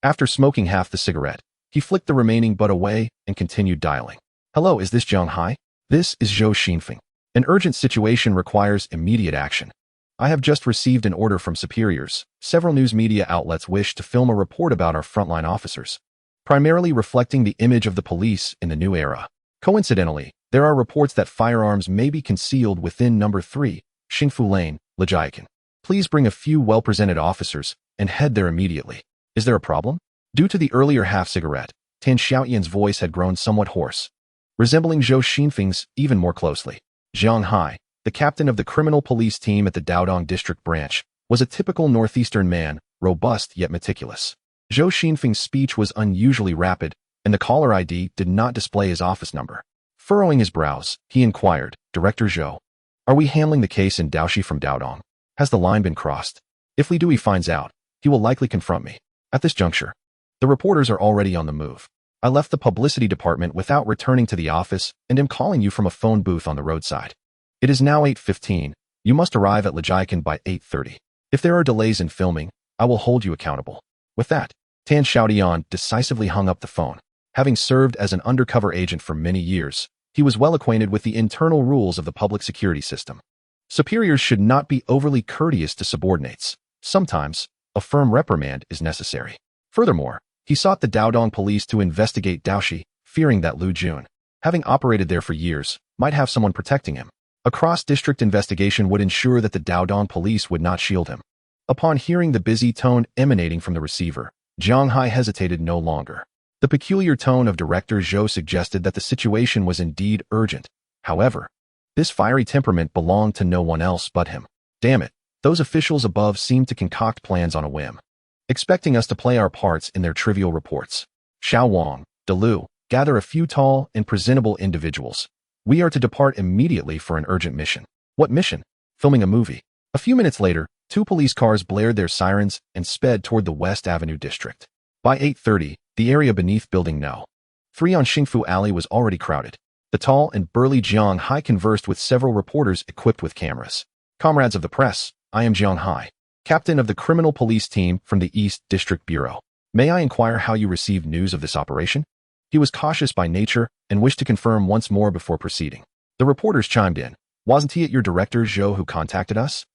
After smoking half the cigarette, he flicked the remaining butt away and continued dialing. "Hello, is this Zhang Hai? This is Zhou Xinfeng. An urgent situation requires immediate action. I have just received an order from superiors. Several news media outlets wish to film a report about our frontline officers, primarily reflecting the image of the police in the new era. Coincidentally, there are reports that firearms may be concealed within number 3, Xingfu Lane, Xiaotian. Please bring a few well-presented officers and head there immediately." "Is there a problem?" Due to the earlier half-cigarette, Tan Xiaotian's voice had grown somewhat hoarse, resembling Zhou Xinfeng's even more closely. Zhang Hai, the captain of the criminal police team at the Daodong district branch, was a typical northeastern man robust yet meticulous. Zhou Xinfeng's speech was unusually rapid, and the caller ID did not display his office number. Furrowing his brows, he inquired, "Director Zhou, are we handling the case in Daoxi from Daodong? Has the line been crossed? If Li Dui finds out, he will likely confront me. At this juncture, the reporters are already on the move. I left the publicity department without returning to the office and am calling you from a phone booth on the roadside. It is now 8:15. You must arrive at Lijiakan by 8:30. If there are delays in filming, I will hold you accountable." With that, Tan Xiaotian decisively hung up the phone. Having served as an undercover agent for many years, he was well acquainted with the internal rules of the public security system. Superiors should not be overly courteous to subordinates. Sometimes, a firm reprimand is necessary. Furthermore, he sought the Daodong police to investigate Daoxi, fearing that Lu Jun, having operated there for years, might have someone protecting him. A cross-district investigation would ensure that the Daodong police would not shield him. Upon hearing the busy tone emanating from the receiver, Jiang Hai hesitated no longer. The peculiar tone of Director Zhou suggested that the situation was indeed urgent. However, this fiery temperament belonged to no one else but him. Damn it, those officials above seemed to concoct plans on a whim, expecting us to play our parts in their trivial reports. Xiao Wang, Delu, gather a few tall and presentable individuals. We are to depart immediately for an urgent mission. What mission? Filming a movie. A few minutes later, 2 police cars blared their sirens and sped toward the West Avenue district. By 8:30, the area beneath Building No. 3 on Xingfu Alley was already crowded. The tall and burly Jiang Hai conversed with several reporters equipped with cameras. "Comrades of the press, I am Jiang Hai, captain of the criminal police team from the East District Bureau. May I inquire how you received news of this operation?" He was cautious by nature and wished to confirm once more before proceeding. The reporters chimed in. "Wasn't he at your director Zhou who contacted us?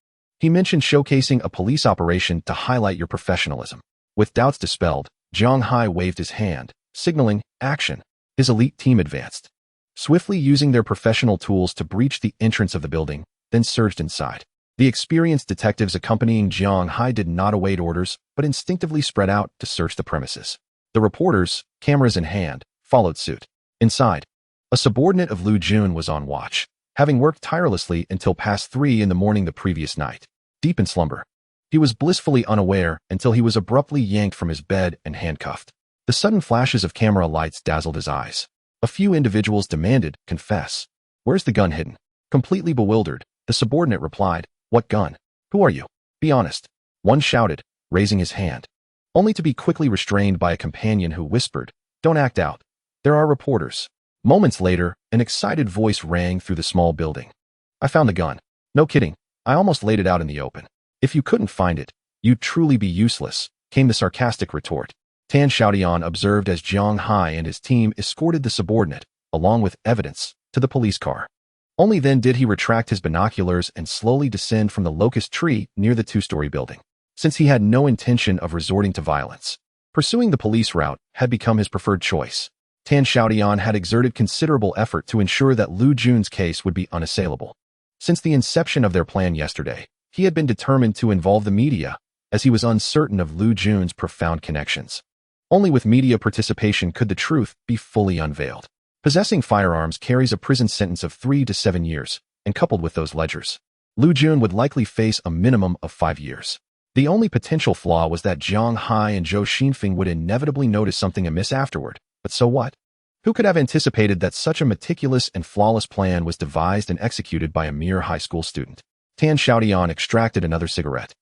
He mentioned showcasing a police operation to highlight your professionalism." With doubts dispelled, Jiang Hai waved his hand, signaling action. His elite team advanced, swiftly using their professional tools to breach the entrance of the building, then surged inside. The experienced detectives accompanying Jiang Hai did not await orders, but instinctively spread out to search the premises. The reporters, cameras in hand, followed suit. Inside, a subordinate of Lu Jun was on watch, having worked tirelessly until past 3 in the morning the previous night. Deep in slumber, he was blissfully unaware until he was abruptly yanked from his bed and handcuffed. The sudden flashes of camera lights dazzled his eyes. A few individuals demanded, "Confess. Where's the gun hidden?" Completely bewildered, the subordinate replied, "What gun? Who are you? Be honest." One shouted, raising his hand, only to be quickly restrained by a companion who whispered, "Don't act out. There are reporters." Moments later, an excited voice rang through the small building. "I found the gun. No kidding. I almost laid it out in the open." "If you couldn't find it, you'd truly be useless," came the sarcastic retort. Tan Xiaotian observed as Jiang Hai and his team escorted the subordinate, along with evidence, to the police car. Only then did he retract his binoculars and slowly descend from the locust tree near the 2-story building. Since he had no intention of resorting to violence, pursuing the police route had become his preferred choice. Tan Xiaotian had exerted considerable effort to ensure that Lu Jun's case would be unassailable. Since the inception of their plan yesterday, he had been determined to involve the media, as he was uncertain of Lu Jun's profound connections. Only with media participation could the truth be fully unveiled. Possessing firearms carries a prison sentence of 3 to 7 years, and coupled with those ledgers, Lu Jun would likely face a minimum of 5 years. The only potential flaw was that Jiang Hai and Zhou Xinfeng would inevitably notice something amiss afterward. But so what? Who could have anticipated that such a meticulous and flawless plan was devised and executed by a mere high school student? Tan Xiaotian extracted another cigarette,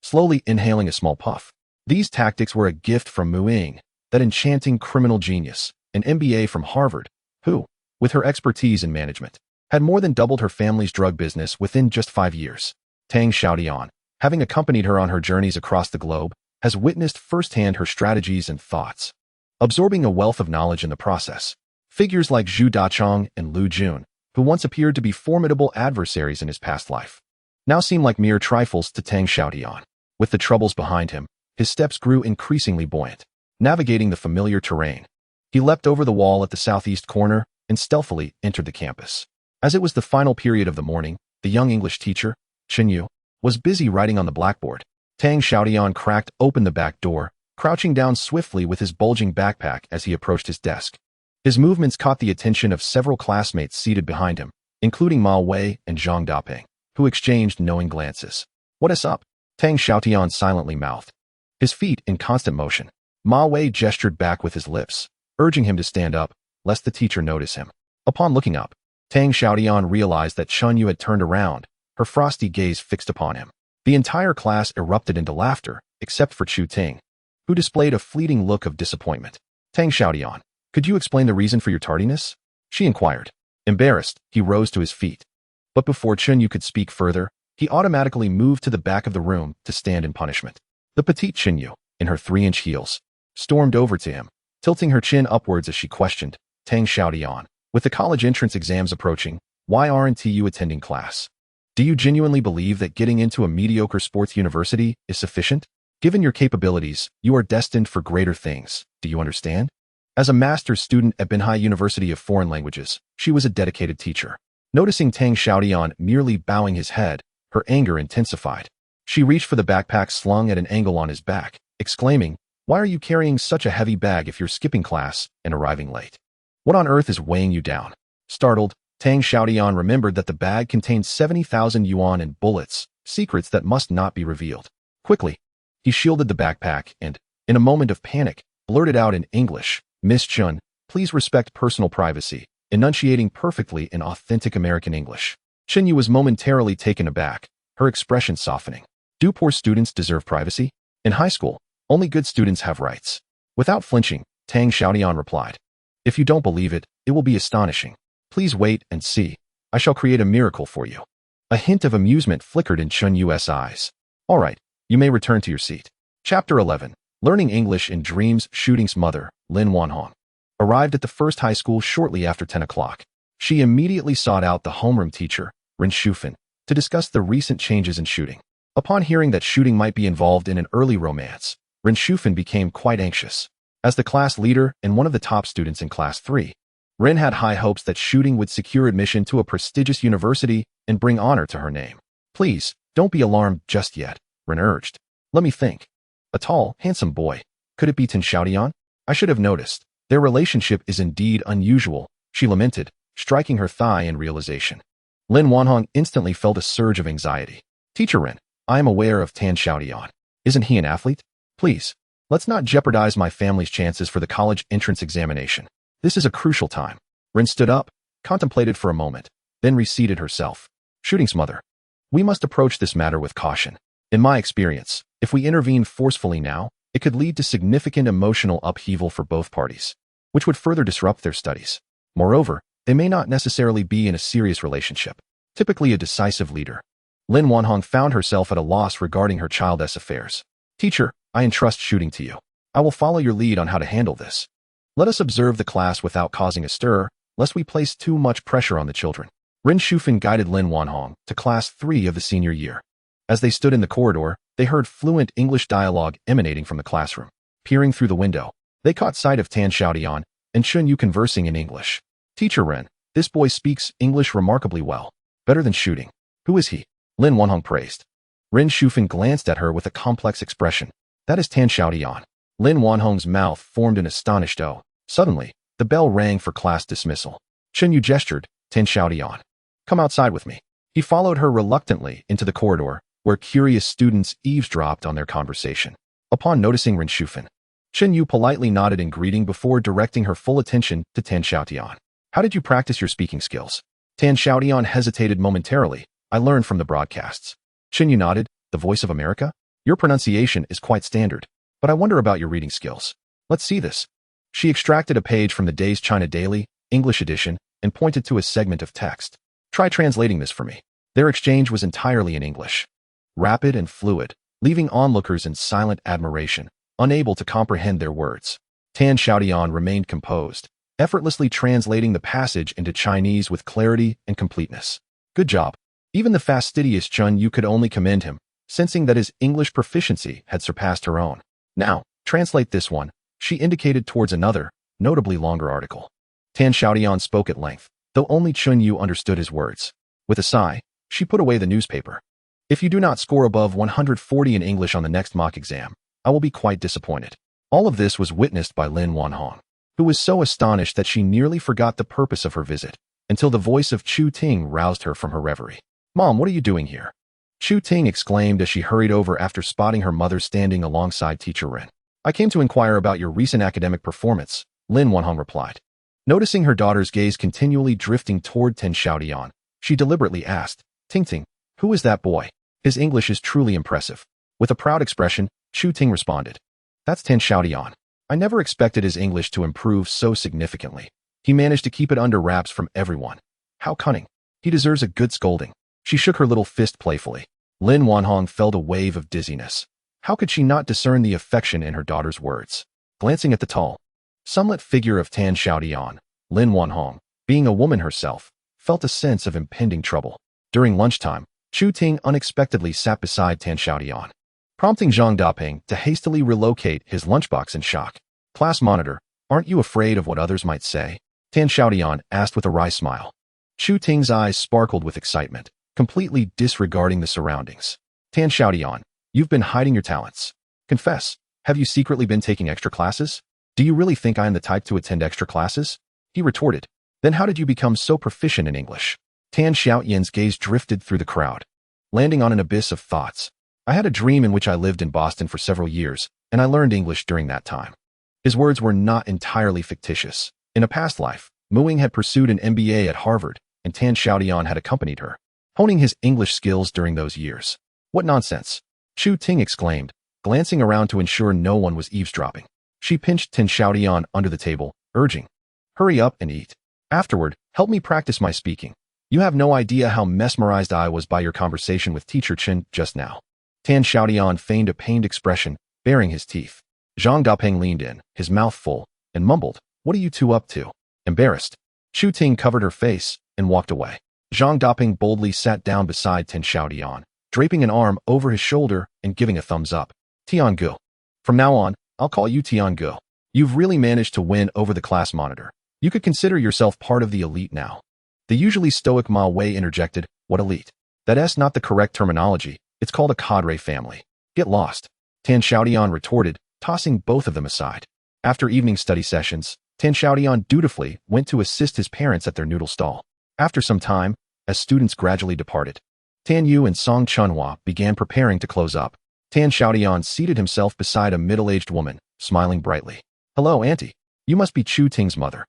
slowly inhaling a small puff. These tactics were a gift from Mu Ying, that enchanting criminal genius, an MBA from Harvard, who, with her expertise in management, had more than doubled her family's drug business within just 5 years. Tang Xiaotian, having accompanied her on her journeys across the globe, has witnessed firsthand her strategies and thoughts, absorbing a wealth of knowledge in the process. Figures like Zhu Dachong and Lu Jun, who once appeared to be formidable adversaries in his past life, now seem like mere trifles to Tang Xiaotian. With the troubles behind him, his steps grew increasingly buoyant. Navigating the familiar terrain, he leapt over the wall at the southeast corner and stealthily entered the campus. As it was the final period of the morning, the young English teacher, Chen Yu, was busy writing on the blackboard. Tang Xiaotian cracked open the back door, crouching down swiftly with his bulging backpack as he approached his desk. His movements caught the attention of several classmates seated behind him, including Ma Wei and Zhang Daping, who exchanged knowing glances. "What is up?" Tang Xiaotian silently mouthed, his feet in constant motion. Ma Wei gestured back with his lips, urging him to stand up, lest the teacher notice him. Upon looking up, Tang Xiaotian realized that Chun Yu had turned around, her frosty gaze fixed upon him. The entire class erupted into laughter, except for Chu Ting, who displayed a fleeting look of disappointment. Tang Xiaotian, could you explain the reason for your tardiness? She inquired. Embarrassed, he rose to his feet. But before Chun Yu could speak further, he automatically moved to the back of the room to stand in punishment. The petite Chun Yu, in her 3-inch heels, stormed over to him, tilting her chin upwards as she questioned, Tang Xiaotian, with the college entrance exams approaching, why aren't you attending class? Do you genuinely believe that getting into a mediocre sports university is sufficient? Given your capabilities, you are destined for greater things. Do you understand? As a master's student at Binhai University of Foreign Languages, she was a dedicated teacher. Noticing Tang Xiaotian merely bowing his head, her anger intensified. She reached for the backpack slung at an angle on his back, exclaiming, why are you carrying such a heavy bag if you're skipping class and arriving late? What on earth is weighing you down? Startled, Tang Xiaotian remembered that the bag contained 70,000 yuan in bullets, secrets that must not be revealed. Quickly, he shielded the backpack and, in a moment of panic, blurted out in English, Miss Chun, please respect personal privacy, enunciating perfectly in authentic American English. Chen Yu was momentarily taken aback, her expression softening. Do poor students deserve privacy? In high school, only good students have rights. Without flinching, Tang Xiaotian replied. If you don't believe it, it will be astonishing. Please wait and see. I shall create a miracle for you. A hint of amusement flickered in Chun Yu's eyes. All right, you may return to your seat. Chapter 11. Learning English in Dreams. Shooting's mother, Lin Wanhong, arrived at the first high school shortly after 10 o'clock. She immediately sought out the homeroom teacher, Ren Shufan, to discuss the recent changes in shooting. Upon hearing that shooting might be involved in an early romance, Ren Shufan became quite anxious. As the class leader and one of the top students in Class 3, Ren had high hopes that shooting would secure admission to a prestigious university and bring honor to her name. Please, don't be alarmed just yet, Ren urged. Let me think. A tall, handsome boy. Could it be Tang Xiaotian? I should have noticed. Their relationship is indeed unusual, she lamented, striking her thigh in realization. Lin Wanhong instantly felt a surge of anxiety. Teacher Ren, I am aware of Tang Xiaotian. Isn't he an athlete? Please, let's not jeopardize my family's chances for the college entrance examination. This is a crucial time. Ren stood up, contemplated for a moment, then reseated herself. Shooting's mother. We must approach this matter with caution. In my experience, if we intervene forcefully now, it could lead to significant emotional upheaval for both parties, which would further disrupt their studies. Moreover, they may not necessarily be in a serious relationship, typically a decisive leader. Lin Wanhong found herself at a loss regarding her child's affairs. Teacher, I entrust shooting to you. I will follow your lead on how to handle this. Let us observe the class without causing a stir, lest we place too much pressure on the children. Ren Shufan guided Lin Wanhong to Class 3 of the senior year. As they stood in the corridor, they heard fluent English dialogue emanating from the classroom. Peering through the window, they caught sight of Tang Xiaotian and Chun Yu conversing in English. Teacher Ren, this boy speaks English remarkably well. Better than shooting. Who is he? Lin Wanhong praised. Ren Shufan glanced at her with a complex expression. That is Tang Xiaotian. Lin Wanhong's mouth formed an astonished O. Suddenly, the bell rang for class dismissal. Chun Yu gestured, Tang Xiaotian. Come outside with me. He followed her reluctantly into the corridor, where curious students eavesdropped on their conversation. Upon noticing Ren Shufan, Chun Yu politely nodded in greeting before directing her full attention to Tang Xiaotian. How did you practice your speaking skills? Tang Xiaotian hesitated momentarily. I learned from the broadcasts. Chun Yu nodded, the Voice of America? Your pronunciation is quite standard, but I wonder about your reading skills. Let's see this. She extracted a page from the day's China Daily, English edition, and pointed to a segment of text. Try translating this for me. Their exchange was entirely in English. Rapid and fluid, leaving onlookers in silent admiration, unable to comprehend their words. Tang Xiaotian remained composed, effortlessly translating the passage into Chinese with clarity and completeness. Good job. Even the fastidious Chun Yu could only commend him, sensing that his English proficiency had surpassed her own. Now, translate this one. She indicated towards another, notably longer article. Tang Xiaotian spoke at length, though only Chun Yu understood his words. With a sigh, she put away the newspaper. If you do not score above 140 in English on the next mock exam, I will be quite disappointed. All of this was witnessed by Lin Wanhong, who was so astonished that she nearly forgot the purpose of her visit, until the voice of Chu Ting roused her from her reverie. Mom, what are you doing here? Chu Ting exclaimed as she hurried over after spotting her mother standing alongside teacher Ren. I came to inquire about your recent academic performance, Lin Wanhong replied. Noticing her daughter's gaze continually drifting toward Xiaotian, she deliberately asked, Ting Ting, who is that boy? His English is truly impressive. With a proud expression, Chu Ting responded. That's Xiaotian. I never expected his English to improve so significantly. He managed to keep it under wraps from everyone. How cunning. He deserves a good scolding. She shook her little fist playfully. Lin Wanhong felt a wave of dizziness. How could she not discern the affection in her daughter's words? Glancing at the tall, sunlit figure of Xiaotian, Lin Wanhong, being a woman herself, felt a sense of impending trouble. During lunchtime, Chu Ting unexpectedly sat beside Xiaotian, prompting Zhang Daping to hastily relocate his lunchbox in shock. Class monitor, aren't you afraid of what others might say? Xiaotian asked with a wry smile. Chu Ting's eyes sparkled with excitement, completely disregarding the surroundings. Xiaotian, you've been hiding your talents. Confess, have you secretly been taking extra classes? Do you really think I am the type to attend extra classes? He retorted. Then how did you become so proficient in English? Xiaotian's gaze drifted through the crowd, landing on an abyss of thoughts. I had a dream in which I lived in Boston for several years, and I learned English during that time. His words were not entirely fictitious. In a past life, Muing had pursued an MBA at Harvard, and Xiaotian had accompanied her, honing his English skills during those years. What nonsense! Chu Ting exclaimed, glancing around to ensure no one was eavesdropping. She pinched Xiaotian under the table, urging, hurry up and eat. Afterward, help me practice my speaking. You have no idea how mesmerized I was by your conversation with teacher Chen just now. Xiaotian feigned a pained expression, baring his teeth. Zhang Daping leaned in, his mouth full, and mumbled, what are you two up to? Embarrassed. Chu Ting covered her face and walked away. Zhang Daping boldly sat down beside Xiaotian, draping an arm over his shoulder and giving a thumbs up. Tiangu. From now on, I'll call you Tiangu. You've really managed to win over the class monitor. You could consider yourself part of the elite now. The usually stoic Ma Wei interjected, what elite? That's not the correct terminology. It's called a cadre family. Get lost. Xiaotian retorted, tossing both of them aside. After evening study sessions, Xiaotian dutifully went to assist his parents at their noodle stall. After some time, as students gradually departed, Tan Yu and Song Chunhua began preparing to close up. Xiaotian seated himself beside a middle-aged woman, smiling brightly. Hello, Auntie. You must be Chu Ting's mother.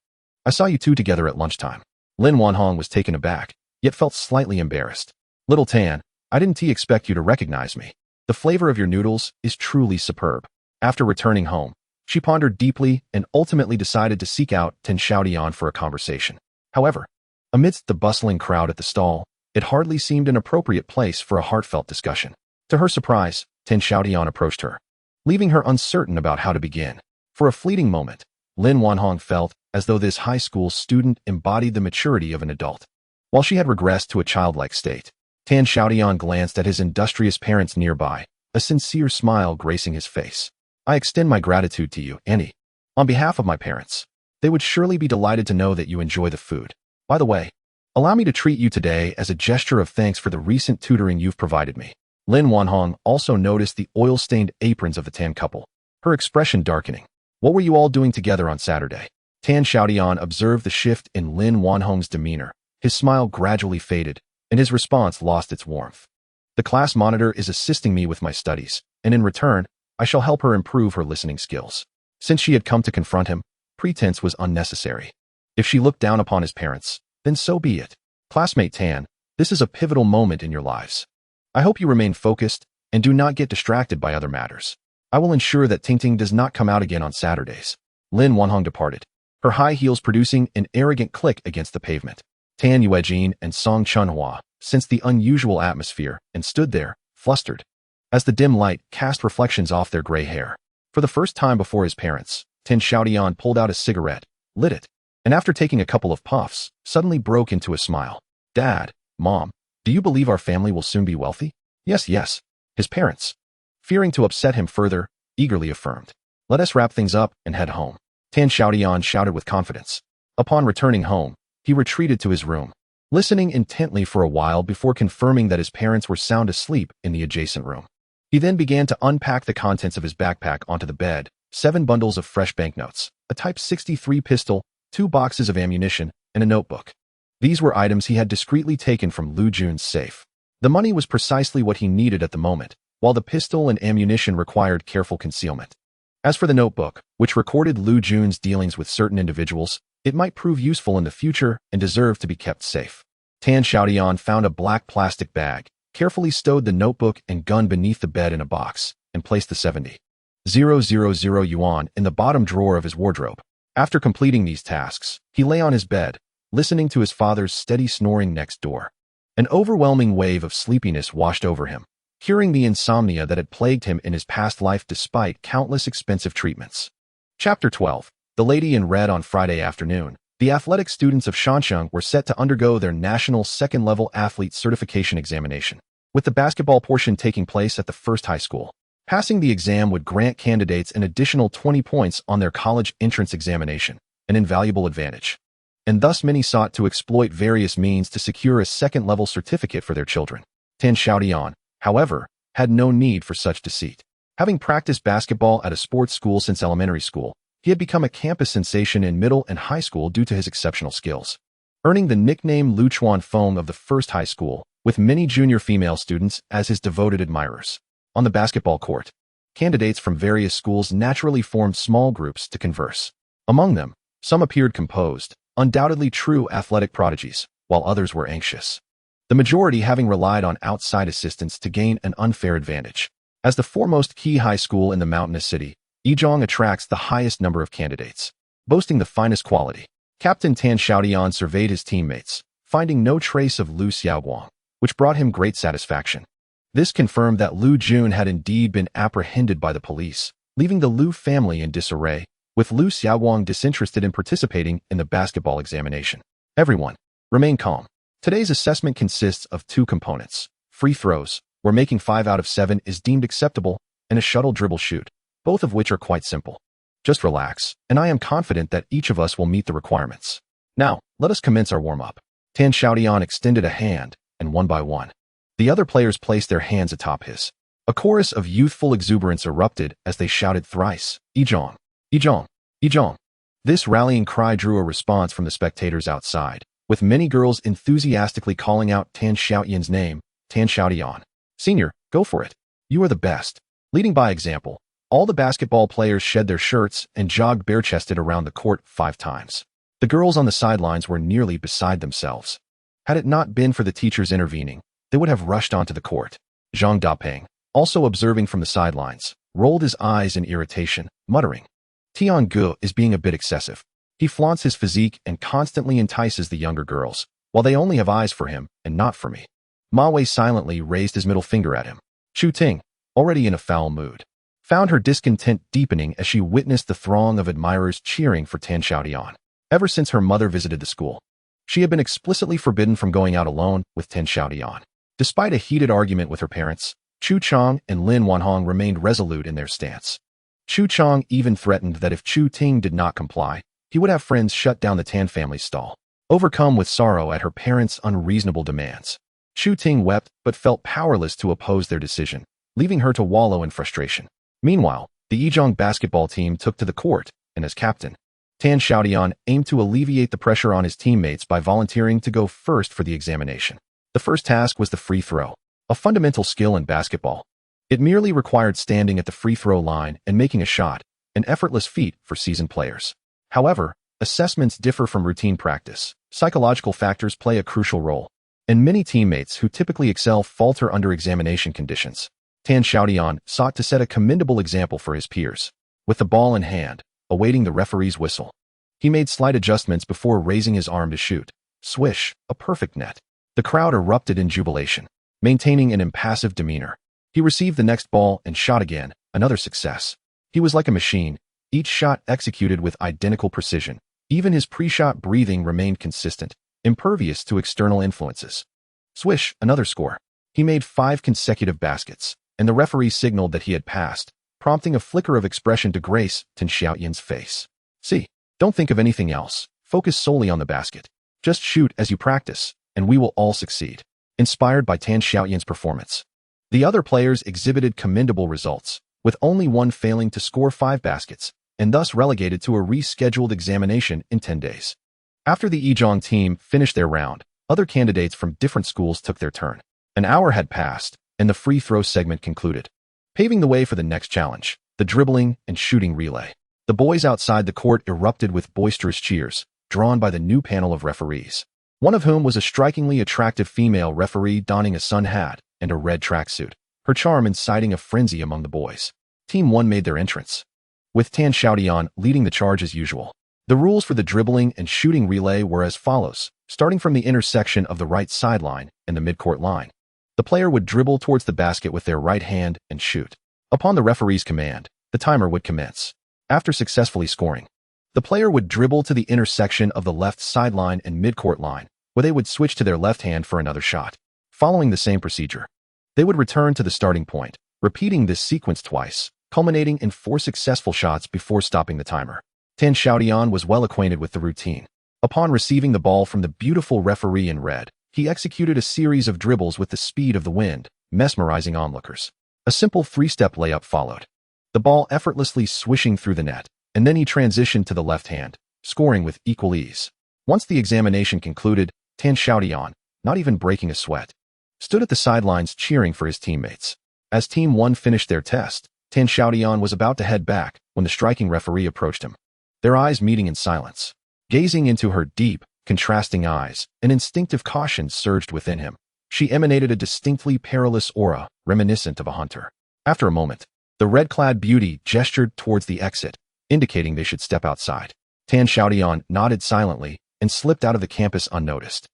I saw you two together at lunchtime. Lin Wanhong was taken aback, yet felt slightly embarrassed. Little Tan, I didn't expect you to recognize me. The flavor of your noodles is truly superb. After returning home, she pondered deeply and ultimately decided to seek out Xiaotian for a conversation. However, amidst the bustling crowd at the stall, it hardly seemed an appropriate place for a heartfelt discussion. To her surprise, Xiaotian approached her, leaving her uncertain about how to begin. For a fleeting moment, Lin Wanhong felt as though this high school student embodied the maturity of an adult. While she had regressed to a childlike state, Xiaotian glanced at his industrious parents nearby, a sincere smile gracing his face. I extend my gratitude to you, Annie. On behalf of my parents, they would surely be delighted to know that you enjoy the food. By the way, allow me to treat you today as a gesture of thanks for the recent tutoring you've provided me. Lin Wanhong also noticed the oil-stained aprons of the Tan couple, her expression darkening. What were you all doing together on Saturday? Xiaotian observed the shift in Lin Wanhong's demeanor. His smile gradually faded, and his response lost its warmth. The class monitor is assisting me with my studies, and in return, I shall help her improve her listening skills. Since she had come to confront him, pretense was unnecessary. If she looked down upon his parents, then so be it. Classmate Tan, this is a pivotal moment in your lives. I hope you remain focused and do not get distracted by other matters. I will ensure that Tingting does not come out again on Saturdays. Lin Wanhong departed, her high heels producing an arrogant click against the pavement. Tan Yuejin and Song Chunhua sensed the unusual atmosphere and stood there, flustered, as the dim light cast reflections off their gray hair. For the first time before his parents, Xiaotian pulled out a cigarette, lit it, and after taking a couple of puffs, suddenly broke into a smile. Dad, Mom, do you believe our family will soon be wealthy? Yes, yes. His parents, fearing to upset him further, eagerly affirmed. Let us wrap things up and head home. Xiaotian shouted with confidence. Upon returning home, he retreated to his room, listening intently for a while before confirming that his parents were sound asleep in the adjacent room. He then began to unpack the contents of his backpack onto the bed, 7 bundles of fresh banknotes, a Type 63 pistol, 2 boxes of ammunition, and a notebook. These were items he had discreetly taken from Lu Jun's safe. The money was precisely what he needed at the moment, while the pistol and ammunition required careful concealment. As for the notebook, which recorded Lu Jun's dealings with certain individuals, it might prove useful in the future and deserve to be kept safe. Tan Xiaotian found a black plastic bag, carefully stowed the notebook and gun beneath the bed in a box, and placed the 70,000 yuan in the bottom drawer of his wardrobe. After completing these tasks, he lay on his bed, listening to his father's steady snoring next door. An overwhelming wave of sleepiness washed over him, curing the insomnia that had plagued him in his past life despite countless expensive treatments. Chapter 12. The Lady in Red. On Friday afternoon, the athletic students of Xiaotian were set to undergo their national second-level athlete certification examination, with the basketball portion taking place at the first high school. Passing the exam would grant candidates an additional 20 points on their college entrance examination, an invaluable advantage. And thus many sought to exploit various means to secure a second-level certificate for their children. Tan Xiaotian, however, had no need for such deceit. Having practiced basketball at a sports school since elementary school, he had become a campus sensation in middle and high school due to his exceptional skills, earning the nickname Luchuan Feng of the first high school, with many junior female students as his devoted admirers. On the basketball court, candidates from various schools naturally formed small groups to converse. Among them, some appeared composed, undoubtedly true athletic prodigies, while others were anxious, the majority having relied on outside assistance to gain an unfair advantage. As the foremost key high school in the mountainous city, Yizhong attracts the highest number of candidates, boasting the finest quality. Captain Tan Xiaotian surveyed his teammates, finding no trace of Lu Xiaoguang, which brought him great satisfaction. This confirmed that Lu Jun had indeed been apprehended by the police, leaving the Lu family in disarray, with Lu Xiaoguang disinterested in participating in the basketball examination. Everyone, remain calm. Today's assessment consists of two components: free throws, where making 5 out of 7 is deemed acceptable, and a shuttle dribble shoot, both of which are quite simple. Just relax, and I am confident that each of us will meet the requirements. Now, let us commence our warm-up. Tan Xiaotian extended a hand, and one by one, the other players placed their hands atop his. A chorus of youthful exuberance erupted as they shouted thrice, "Yizhong! Yizhong! Yizhong!" This rallying cry drew a response from the spectators outside, with many girls enthusiastically calling out Tan Xiaotian's name. Tan Xiaotian, Senior, go for it. You are the best. Leading by example, all the basketball players shed their shirts and jogged bare-chested around the court 5 times. The girls on the sidelines were nearly beside themselves. Had it not been for the teachers intervening, they would have rushed onto the court. Zhang Dapeng, also observing from the sidelines, rolled his eyes in irritation, muttering, "Tian Gu is being a bit excessive. He flaunts his physique and constantly entices the younger girls, while they only have eyes for him and not for me." Ma Wei silently raised his middle finger at him. Chu Ting, already in a foul mood, found her discontent deepening as she witnessed the throng of admirers cheering for Tan Xiaotian. Ever since her mother visited the school, she had been explicitly forbidden from going out alone with Tan Xiaotian. Despite a heated argument with her parents, Chu Chang and Lin Wanhong remained resolute in their stance. Chu Chang even threatened that if Chu Ting did not comply, he would have friends shut down the Tan family's stall. Overcome with sorrow at her parents' unreasonable demands, Chu Ting wept but felt powerless to oppose their decision, leaving her to wallow in frustration. Meanwhile, the Yizhong basketball team took to the court, and as captain, Tan Xiaotian aimed to alleviate the pressure on his teammates by volunteering to go first for the examination. The first task was the free throw, a fundamental skill in basketball. It merely required standing at the free throw line and making a shot, an effortless feat for seasoned players. However, assessments differ from routine practice. Psychological factors play a crucial role, and many teammates who typically excel falter under examination conditions. Tan Xiaotian sought to set a commendable example for his peers. With the ball in hand, awaiting the referee's whistle, he made slight adjustments before raising his arm to shoot. Swish, a perfect net. The crowd erupted in jubilation, maintaining an impassive demeanor. He received the next ball and shot again, another success. He was like a machine, each shot executed with identical precision. Even his pre-shot breathing remained consistent, impervious to external influences. Swish, another score. He made 5 consecutive baskets, and the referee signaled that he had passed, prompting a flicker of expression to grace Tan Xiaotian's face. "See, don't think of anything else. Focus solely on the basket. Just shoot as you practice, and we will all succeed." Inspired by Tan Xiaotian's performance, the other players exhibited commendable results, with only one failing to score 5 baskets, and thus relegated to a rescheduled examination in 10 days. After the Yizhong team finished their round, other candidates from different schools took their turn. An hour had passed, and the free throw segment concluded, paving the way for the next challenge, the dribbling and shooting relay. The boys outside the court erupted with boisterous cheers, drawn by the new panel of referees, one of whom was a strikingly attractive female referee donning a sun hat and a red tracksuit, her charm inciting a frenzy among the boys. Team 1 made their entrance, with Xiaotian leading the charge as usual. The rules for the dribbling and shooting relay were as follows. Starting from the intersection of the right sideline and the midcourt line, the player would dribble towards the basket with their right hand and shoot. Upon the referee's command, the timer would commence. After successfully scoring, the player would dribble to the intersection of the left sideline and midcourt line, where they would switch to their left hand for another shot. Following the same procedure, they would return to the starting point, repeating this sequence twice, culminating in 4 successful shots before stopping the timer. Xiaotian was well acquainted with the routine. Upon receiving the ball from the beautiful referee in red, he executed a series of dribbles with the speed of the wind, mesmerizing onlookers. A simple 3-step layup followed, the ball effortlessly swishing through the net, and then he transitioned to the left hand, scoring with equal ease. Once the examination concluded, Xiaotian, not even breaking a sweat, stood at the sidelines cheering for his teammates. As Team 1 finished their test, Xiaotian was about to head back when the striking referee approached him, their eyes meeting in silence. Gazing into her deep, contrasting eyes, an instinctive caution surged within him. She emanated a distinctly perilous aura, reminiscent of a hunter. After a moment, the red-clad beauty gestured towards the exit, indicating they should step outside. Xiaotian nodded silently and slipped out of the campus unnoticed.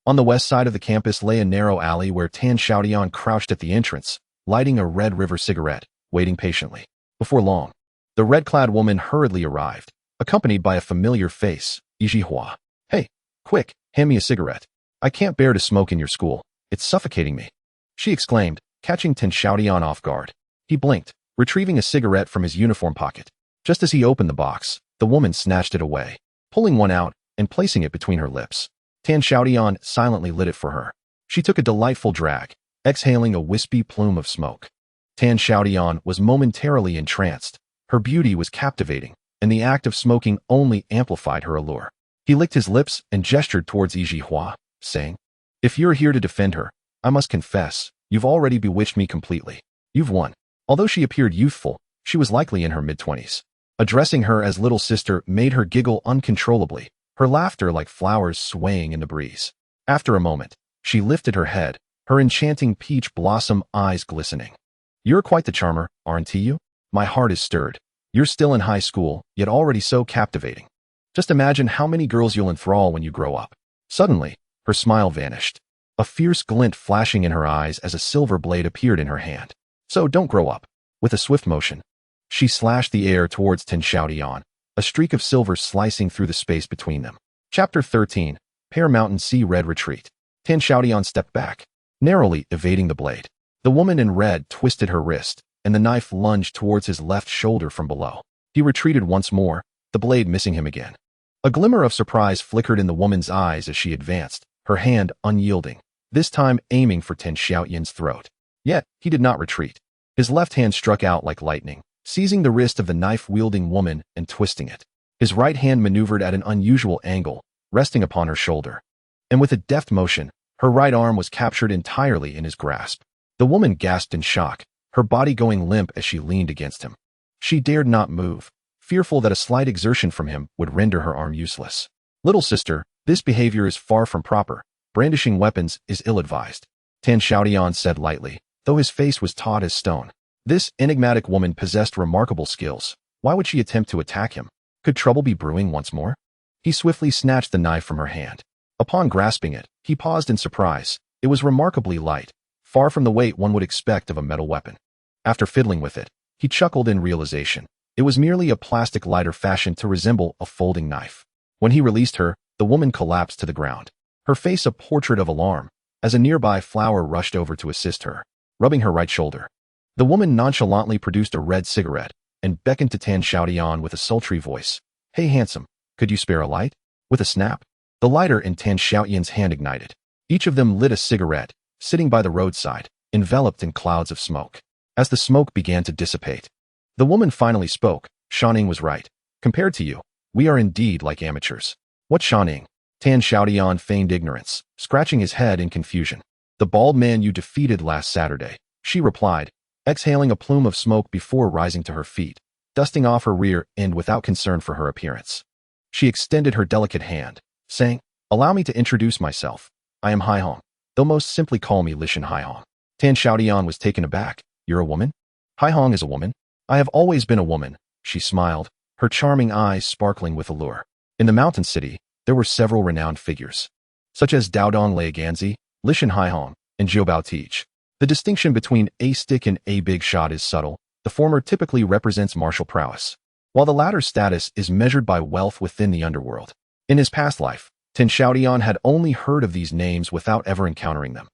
On the west side of the campus lay a narrow alley where Xiaotian crouched at the entrance, lighting a Red River cigarette, waiting patiently. Before long, the red-clad woman hurriedly arrived, accompanied by a familiar face, Yijihua. "Hey, quick, hand me a cigarette. I can't bear to smoke in your school. It's suffocating me," she exclaimed, catching Xiaotian off guard. He blinked, retrieving a cigarette from his uniform pocket. Just as he opened the box, the woman snatched it away, pulling one out and placing it between her lips. Xiaotian silently lit it for her. She took a delightful drag, exhaling a wispy plume of smoke. Xiaotian was momentarily entranced. Her beauty was captivating, and the act of smoking only amplified her allure. He licked his lips and gestured towards Yijihua, saying, "If you're here to defend her, I must confess, you've already bewitched me completely. You've won." Although she appeared youthful, she was likely in her mid-20s. Addressing her as little sister made her giggle uncontrollably, her laughter like flowers swaying in the breeze. After a moment, she lifted her head, her enchanting peach blossom eyes glistening. "You're quite the charmer, aren't you? My heart is stirred. You're still in high school, yet already so captivating. Just imagine how many girls you'll enthrall when you grow up." Suddenly, her smile vanished, a fierce glint flashing in her eyes as a silver blade appeared in her hand. "So don't grow up." With a swift motion, she slashed the air towards Xiaotian, a streak of silver slicing through the space between them. Chapter 13, Pear Mountain Sea Red Retreat. Xiaotian stepped back, narrowly evading the blade. The woman in red twisted her wrist, and the knife lunged towards his left shoulder from below. He retreated once more, the blade missing him again. A glimmer of surprise flickered in the woman's eyes as she advanced, her hand unyielding, this time aiming for Xiaotian's throat. Yet, he did not retreat. His left hand struck out like lightning, seizing the wrist of the knife-wielding woman and twisting it. His right hand maneuvered at an unusual angle, resting upon her shoulder. And with a deft motion, her right arm was captured entirely in his grasp. The woman gasped in shock, her body going limp as she leaned against him. She dared not move, fearful that a slight exertion from him would render her arm useless. "Little sister, this behavior is far from proper. Brandishing weapons is ill-advised," Xiaotian said lightly, though his face was taut as stone. This enigmatic woman possessed remarkable skills. Why would she attempt to attack him? Could trouble be brewing once more? He swiftly snatched the knife from her hand. Upon grasping it, he paused in surprise. It was remarkably light, far from the weight one would expect of a metal weapon. After fiddling with it, he chuckled in realization. It was merely a plastic lighter fashioned to resemble a folding knife. When he released her, the woman collapsed to the ground, her face a portrait of alarm, as a nearby flower rushed over to assist her, rubbing her right shoulder. The woman nonchalantly produced a red cigarette and beckoned to Xiaotian with a sultry voice. "Hey handsome, could you spare a light?" With a snap, the lighter in Xiaotian's hand ignited. Each of them lit a cigarette, sitting by the roadside, enveloped in clouds of smoke. As the smoke began to dissipate, the woman finally spoke. "Shaning was right. Compared to you, we are indeed like amateurs." "What Shaning?" Xiaotian feigned ignorance, scratching his head in confusion. The bald man you defeated last Saturday, she replied, exhaling a plume of smoke before rising to her feet, dusting off her rear end without concern for her appearance. She extended her delicate hand, saying, "Allow me to introduce myself. I am Haihong. They'll most simply call me Lishan Haihong." Tan Xiaotian was taken aback. "You're a woman?" "Haihong is a woman. I have always been a woman," she smiled, her charming eyes sparkling with allure. In the mountain city, there were several renowned figures, such as Daodong Leiganzi, Lishan Haihong, and Jiubao Teach. The distinction between a stick and a big shot is subtle. The former typically represents martial prowess, while the latter's status is measured by wealth within the underworld. In his past life, Tan Xiaotian had only heard of these names without ever encountering them.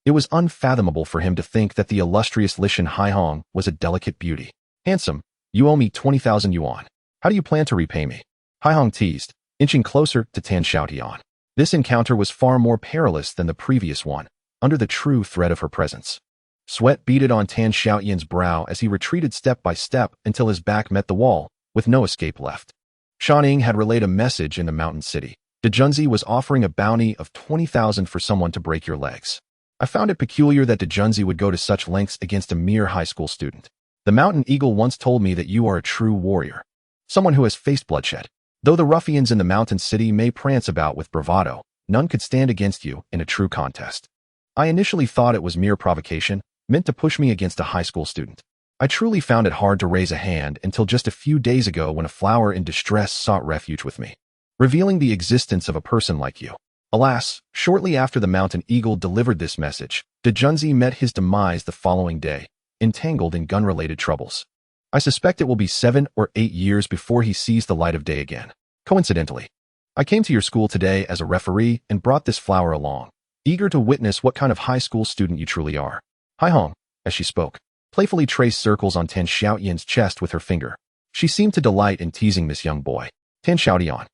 It was unfathomable for him to think that the illustrious Lishan Haihong was a delicate beauty. "Handsome, you owe me 20,000 yuan. How do you plan to repay me?" Haihong teased, inching closer to Tan Xiaotian. This encounter was far more perilous than the previous one, under the true threat of her presence. Sweat beaded on Tan Xiaotian's brow as he retreated step by step until his back met the wall, with no escape left. Shanning had relayed a message in the mountain city. Dejunzi was offering a bounty of 20,000 for someone to break your legs. I found it peculiar that Dejunzi would go to such lengths against a mere high school student. The mountain eagle once told me that you are a true warrior, someone who has faced bloodshed. Though the ruffians in the mountain city may prance about with bravado, none could stand against you in a true contest. I initially thought it was mere provocation, meant to push me against a high school student. I truly found it hard to raise a hand until just a few days ago when a flower in distress sought refuge with me, revealing the existence of a person like you. Alas, shortly after the mountain eagle delivered this message, Dejunzi met his demise the following day, entangled in gun-related troubles. I suspect it will be 7 or 8 years before he sees the light of day again. Coincidentally, I came to your school today as a referee and brought this flower along, eager to witness what kind of high school student you truly are. Haihong, as she spoke, playfully traced circles on Tan Xiaotian's chest with her finger. She seemed to delight in teasing this young boy. Tan Xiaotian,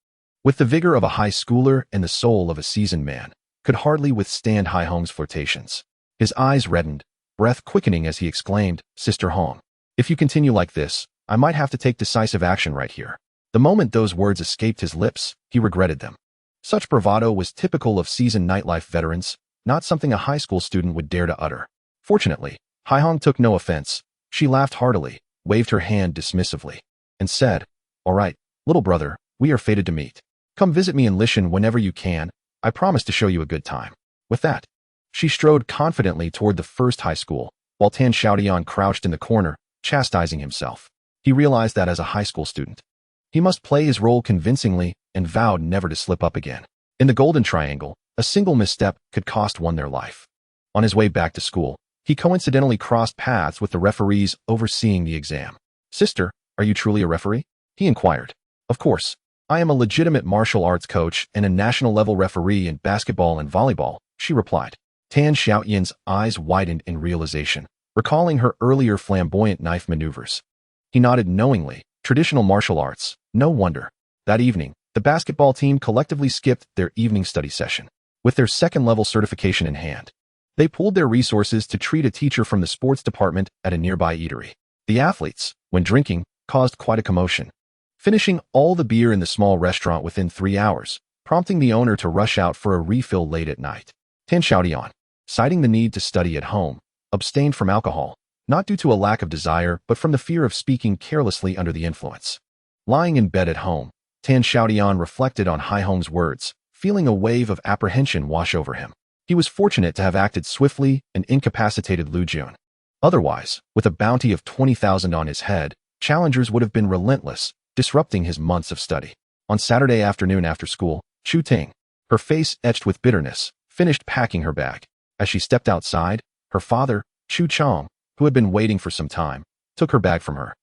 with the vigor of a high schooler and the soul of a seasoned man, could hardly withstand Haihong's flirtations. His eyes reddened, breath quickening as he exclaimed, "Sister Hong, if you continue like this, I might have to take decisive action right here." The moment those words escaped his lips, he regretted them. Such bravado was typical of seasoned nightlife veterans, not something a high school student would dare to utter. Fortunately, Haihong took no offense. She laughed heartily, waved her hand dismissively, and said, "All right, little brother, we are fated to meet. Come visit me in Lishan whenever you can. I promise to show you a good time." With that, she strode confidently toward the first high school, while Tan Xiaotian crouched in the corner, chastising himself. He realized that as a high school student, he must play his role convincingly and vowed never to slip up again. In the Golden Triangle, a single misstep could cost one their life. On his way back to school, he coincidentally crossed paths with the referees overseeing the exam. "Sister, are you truly a referee?" he inquired. "Of course. I am a legitimate martial arts coach and a national-level referee in basketball and volleyball," she replied. Tan Xiaotian's eyes widened in realization, recalling her earlier flamboyant knife maneuvers. He nodded knowingly. Traditional martial arts, no wonder. That evening, the basketball team collectively skipped their evening study session. With their second-level certification in hand, they pooled their resources to treat a teacher from the sports department at a nearby eatery. The athletes, when drinking, caused quite a commotion, finishing all the beer in the small restaurant within 3 hours, prompting the owner to rush out for a refill late at night. Tan Xiaotian, citing the need to study at home, abstained from alcohol, not due to a lack of desire but from the fear of speaking carelessly under the influence. Lying in bed at home, Tan Xiaotian reflected on Haihong's words, feeling a wave of apprehension wash over him. He was fortunate to have acted swiftly and incapacitated Lu Jun. Otherwise, with a bounty of 20,000 on his head, challengers would have been relentless, disrupting his months of study. On Saturday afternoon after school, Chu Ting, her face etched with bitterness, finished packing her bag. As she stepped outside, her father, Chu Chong, who had been waiting for some time, took her bag from her,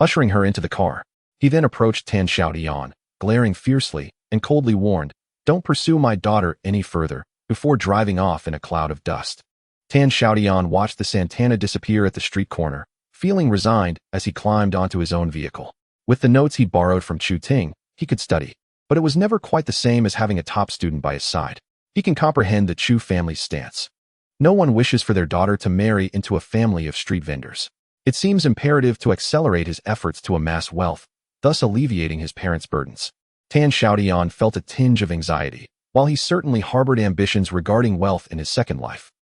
ushering her into the car. He then approached Tan Xiaotian, glaring fiercely, and coldly warned, "Don't pursue my daughter any further," before driving off in a cloud of dust. Tan Xiaotian watched the Santana disappear at the street corner, feeling resigned as he climbed onto his own vehicle. With the notes he borrowed from Chu Ting, he could study, but it was never quite the same as having a top student by his side. He can comprehend the Chu family's stance. No one wishes for their daughter to marry into a family of street vendors. It seems imperative to accelerate his efforts to amass wealth, thus alleviating his parents' burdens. Tan Xiaotian felt a tinge of anxiety, while he certainly harbored ambitions regarding wealth in his second life.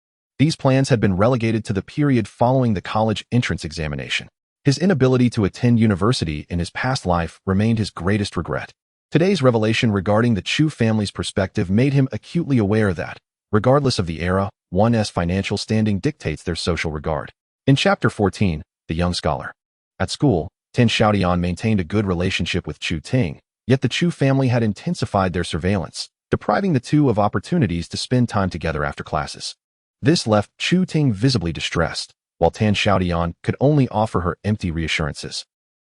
These plans had been relegated to the period following the college entrance examination. His inability to attend university in his past life remained his greatest regret. Today's revelation regarding the Chu family's perspective made him acutely aware that, regardless of the era, one's financial standing dictates their social regard. In Chapter 14, The Young Scholar. At school, Tan Xiaotian maintained a good relationship with Chu Ting, yet the Chu family had intensified their surveillance, depriving the two of opportunities to spend time together after classes. This left Chu Ting visibly distressed, while Tan Xiaotian could only offer her empty reassurances,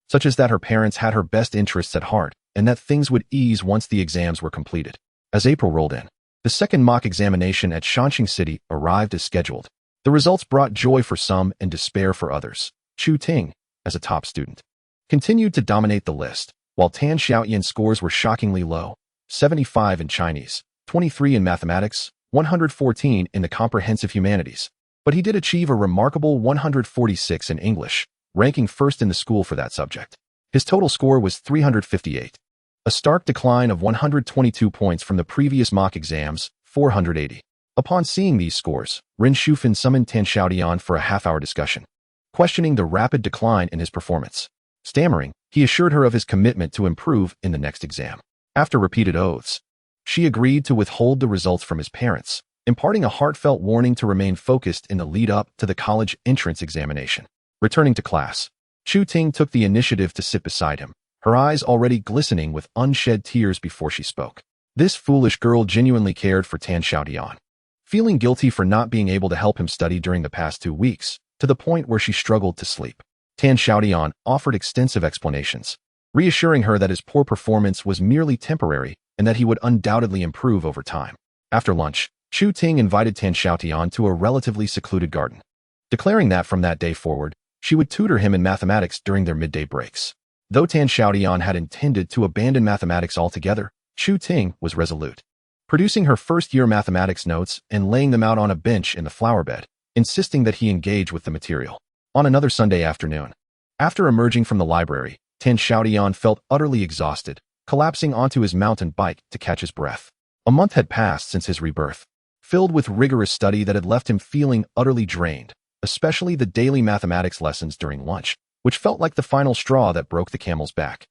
such as that her parents had her best interests at heart and that things would ease once the exams were completed. As April rolled in, the second mock examination at Xiaotian City arrived as scheduled. The results brought joy for some and despair for others. Chu Ting, as a top student, continued to dominate the list, while Tan Xiaotian's scores were shockingly low: 75 in Chinese, 23 in mathematics, 114 in the comprehensive humanities. But he did achieve a remarkable 146 in English, ranking first in the school for that subject. His total score was 358, a stark decline of 122 points from the previous mock exams, 480. Upon seeing these scores, Ren Shufan summoned Tan Xiaotian for a half-hour discussion, questioning the rapid decline in his performance. Stammering, he assured her of his commitment to improve in the next exam. After repeated oaths, she agreed to withhold the results from his parents, imparting a heartfelt warning to remain focused in the lead-up to the college entrance examination. Returning to class, Chu Ting took the initiative to sit beside him, her eyes already glistening with unshed tears before she spoke. This foolish girl genuinely cared for Tan Xiaotian, feeling guilty for not being able to help him study during the past 2 weeks, to the point where she struggled to sleep. Tan Xiaotian offered extensive explanations, reassuring her that his poor performance was merely temporary and that he would undoubtedly improve over time. After lunch, Chu Ting invited Tan Xiaotian to a relatively secluded garden, declaring that from that day forward, she would tutor him in mathematics during their midday breaks. Though Tan Xiaotian had intended to abandon mathematics altogether, Chu Ting was resolute, producing her first-year mathematics notes and laying them out on a bench in the flower bed, insisting that he engage with the material. On another Sunday afternoon, after emerging from the library, Tan Xiaotian felt utterly exhausted, collapsing onto his mountain bike to catch his breath. A month had passed since his rebirth, filled with rigorous study that had left him feeling utterly drained, especially the daily mathematics lessons during lunch, which felt like the final straw that broke the camel's back,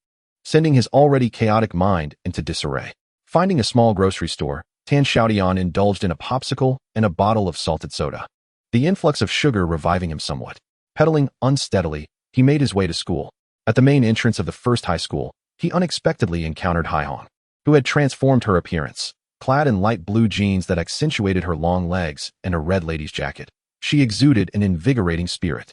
sending his already chaotic mind into disarray. Finding a small grocery store, Tan Xiaotian indulged in a popsicle and a bottle of salted soda, the influx of sugar reviving him somewhat. Pedaling unsteadily, he made his way to school. At the main entrance of the first high school, he unexpectedly encountered Haihong, who had transformed her appearance. Clad in light blue jeans that accentuated her long legs and a red lady's jacket, she exuded an invigorating spirit.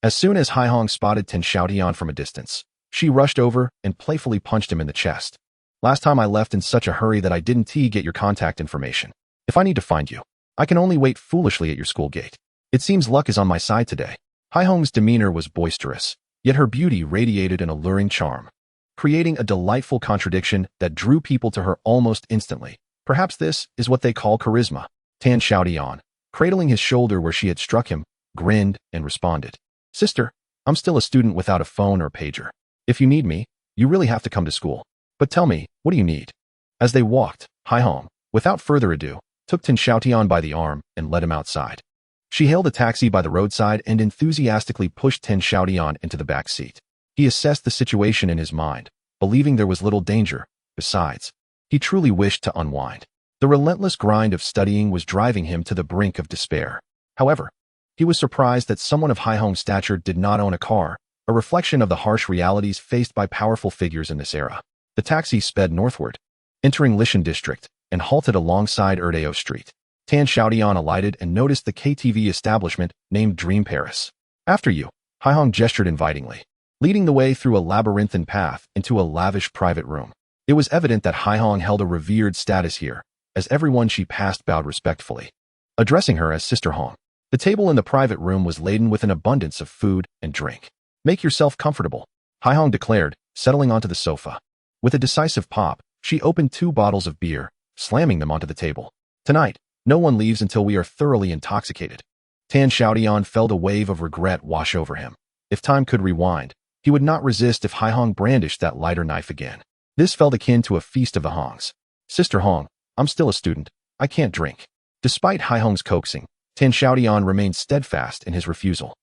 As soon as Haihong spotted Tan Xiaotian from a distance, she rushed over and playfully punched him in the chest. "Last time I left in such a hurry that I didn't get your contact information. If I need to find you, I can only wait foolishly at your school gate. It seems luck is on my side today." Haihong's demeanor was boisterous, yet her beauty radiated an alluring charm, creating a delightful contradiction that drew people to her almost instantly. Perhaps this is what they call charisma. Tan Xiaotian, cradling his shoulder where she had struck him, grinned and responded, "Sister, I'm still a student without a phone or pager. If you need me, you really have to come to school. But tell me, what do you need?" As they walked, Haihong, without further ado, took Tan Xiaotian by the arm and led him outside. She hailed a taxi by the roadside and enthusiastically pushed Tan Xiaotian into the back seat. He assessed the situation in his mind, believing there was little danger. Besides, he truly wished to unwind. The relentless grind of studying was driving him to the brink of despair. However, he was surprised that someone of Haihong's stature did not own a car, a reflection of the harsh realities faced by powerful figures in this era. The taxi sped northward, entering Lishan district, and halted alongside Erdeo Street. Tan Xiaotian alighted and noticed the KTV establishment named Dream Paris. "After you," Haihong gestured invitingly, leading the way through a labyrinthine path into a lavish private room. It was evident that Haihong held a revered status here, as everyone she passed bowed respectfully, addressing her as Sister Hong. The table in the private room was laden with an abundance of food and drink. "Make yourself comfortable," Haihong declared, settling onto the sofa. With a decisive pop, she opened 2 bottles of beer, slamming them onto the table. "Tonight, no one leaves until we are thoroughly intoxicated." Tan Xiaotian felt a wave of regret wash over him. If time could rewind, he would not resist if Haihong brandished that lighter knife again. This felt akin to a feast of the Hongs. "Sister Hong, I'm still a student. I can't drink." Despite Haihong's coaxing, Tan Xiaotian remained steadfast in his refusal.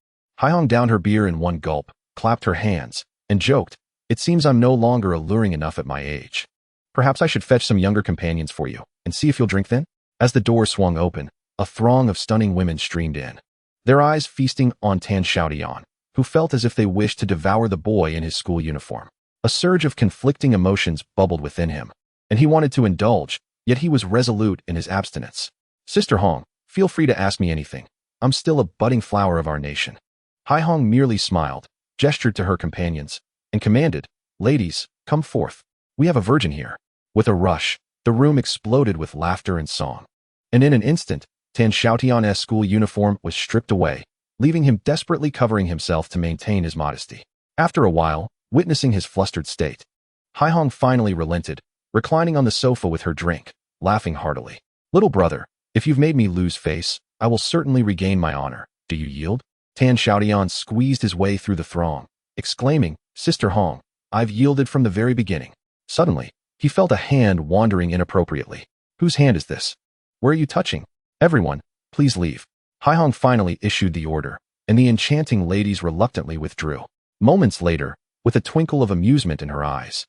Haihong downed her beer in one gulp, clapped her hands, and joked, "It seems I'm no longer alluring enough at my age. Perhaps I should fetch some younger companions for you, and see if you'll drink then?" As the door swung open, a throng of stunning women streamed in, their eyes feasting on Tan Xiaotian, who felt as if they wished to devour the boy in his school uniform. A surge of conflicting emotions bubbled within him, and he wanted to indulge, yet he was resolute in his abstinence. "Sister Hong, feel free to ask me anything. I'm still a budding flower of our nation." Haihong merely smiled, gestured to her companions, and commanded, "Ladies, come forth. We have a virgin here." With a rush, the room exploded with laughter and song. And in an instant, Tan Xiaotian's school uniform was stripped away, leaving him desperately covering himself to maintain his modesty. After a while, witnessing his flustered state, Haihong finally relented, reclining on the sofa with her drink, laughing heartily. "Little brother, if you've made me lose face, I will certainly regain my honor. Do you yield?" Tan Xiaotian squeezed his way through the throng, exclaiming, "Sister Hong, I've yielded from the very beginning." Suddenly, he felt a hand wandering inappropriately. "Whose hand is this? Where are you touching? Everyone, please leave." Haihong finally issued the order, and the enchanting ladies reluctantly withdrew. Moments later, with a twinkle of amusement in her eyes,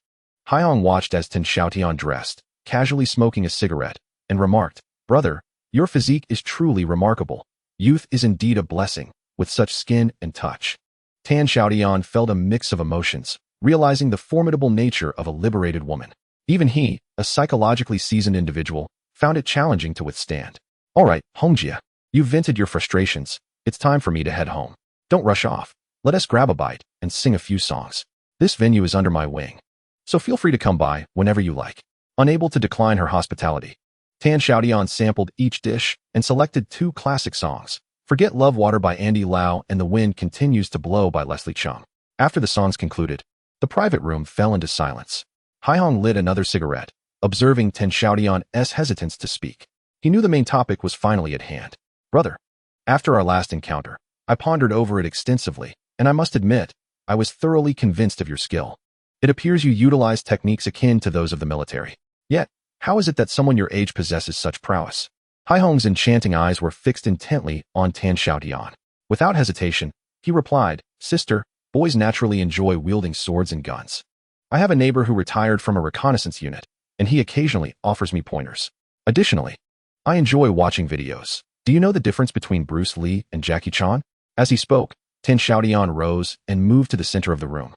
Haihong watched as Tan Xiaotian dressed, casually smoking a cigarette, and remarked, "Brother, your physique is truly remarkable. Youth is indeed a blessing, with such skin and touch." Tan Xiaotian felt a mix of emotions, realizing the formidable nature of a liberated woman. Even he, a psychologically seasoned individual, found it challenging to withstand. "All right, Hongjia, you've vented your frustrations. It's time for me to head home. Don't rush off. Let us grab a bite and sing a few songs. This venue is under my wing, so feel free to come by whenever you like." Unable to decline her hospitality, Tan Xiaotian sampled each dish and selected two classic songs, "Forget Love Water" by Andy Lau and "The Wind Continues to Blow" by Leslie Chung. After the songs concluded, the private room fell into silence. Haihong lit another cigarette, observing Tan Xiaotian's hesitance to speak. He knew the main topic was finally at hand. "Brother, after our last encounter, I pondered over it extensively, and I must admit, I was thoroughly convinced of your skill. It appears you utilize techniques akin to those of the military. Yet, how is it that someone your age possesses such prowess?" Haihong's enchanting eyes were fixed intently on Tan Xiaotian. Without hesitation, he replied, "Sister, boys naturally enjoy wielding swords and guns. I have a neighbor who retired from a reconnaissance unit, and he occasionally offers me pointers. Additionally, I enjoy watching videos. Do you know the difference between Bruce Lee and Jackie Chan?" As he spoke, Tan Xiaotian rose and moved to the center of the room,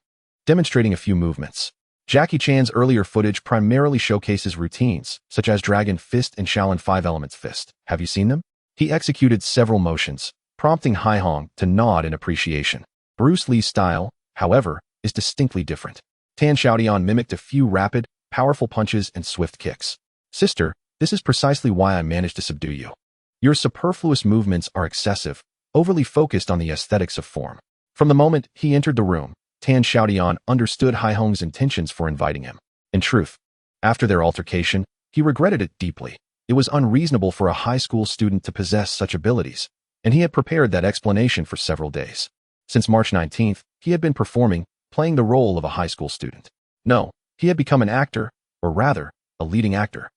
demonstrating a few movements. Jackie Chan's earlier footage primarily showcases routines, such as Dragon Fist and Shaolin Five Elements Fist. Have you seen them? He executed several motions, prompting Haihong to nod in appreciation. Bruce Lee's style, however, is distinctly different. Tan Xiaotian mimicked a few rapid, powerful punches and swift kicks. "Sister, this is precisely why I managed to subdue you. Your superfluous movements are excessive, overly focused on the aesthetics of form." From the moment he entered the room, Tan Xiaotian understood Haihong's intentions for inviting him. In truth, after their altercation, he regretted it deeply. It was unreasonable for a high school student to possess such abilities, and he had prepared that explanation for several days. Since March 19th, he had been performing, playing the role of a high school student. No, he had become an actor, or rather, a leading actor.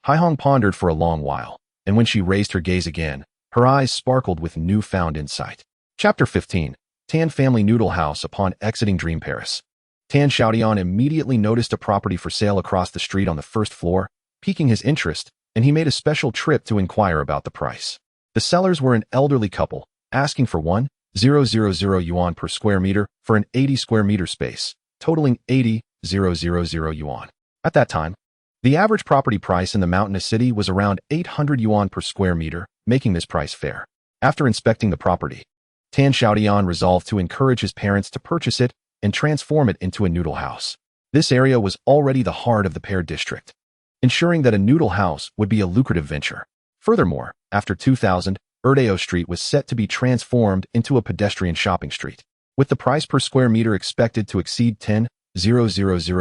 Haihong pondered for a long while, and when she raised her gaze again, her eyes sparkled with newfound insight. Chapter 15. Tan Family Noodle House. Upon exiting Dream Paris, Tan Xiaotian immediately noticed a property for sale across the street on the first floor, piquing his interest, and he made a special trip to inquire about the price. The sellers were an elderly couple, asking for 1,000 yuan per square meter for an 80 square meter space, totaling 80,000 yuan. At that time, the average property price in the mountainous city was around 800 yuan per square meter, making this price fair. After inspecting the property, Tan Xiaotian resolved to encourage his parents to purchase it and transform it into a noodle house. This area was already the heart of the Pear district, ensuring that a noodle house would be a lucrative venture. Furthermore, after 2000, Erdeo Street was set to be transformed into a pedestrian shopping street, with the price per square meter expected to exceed 10,000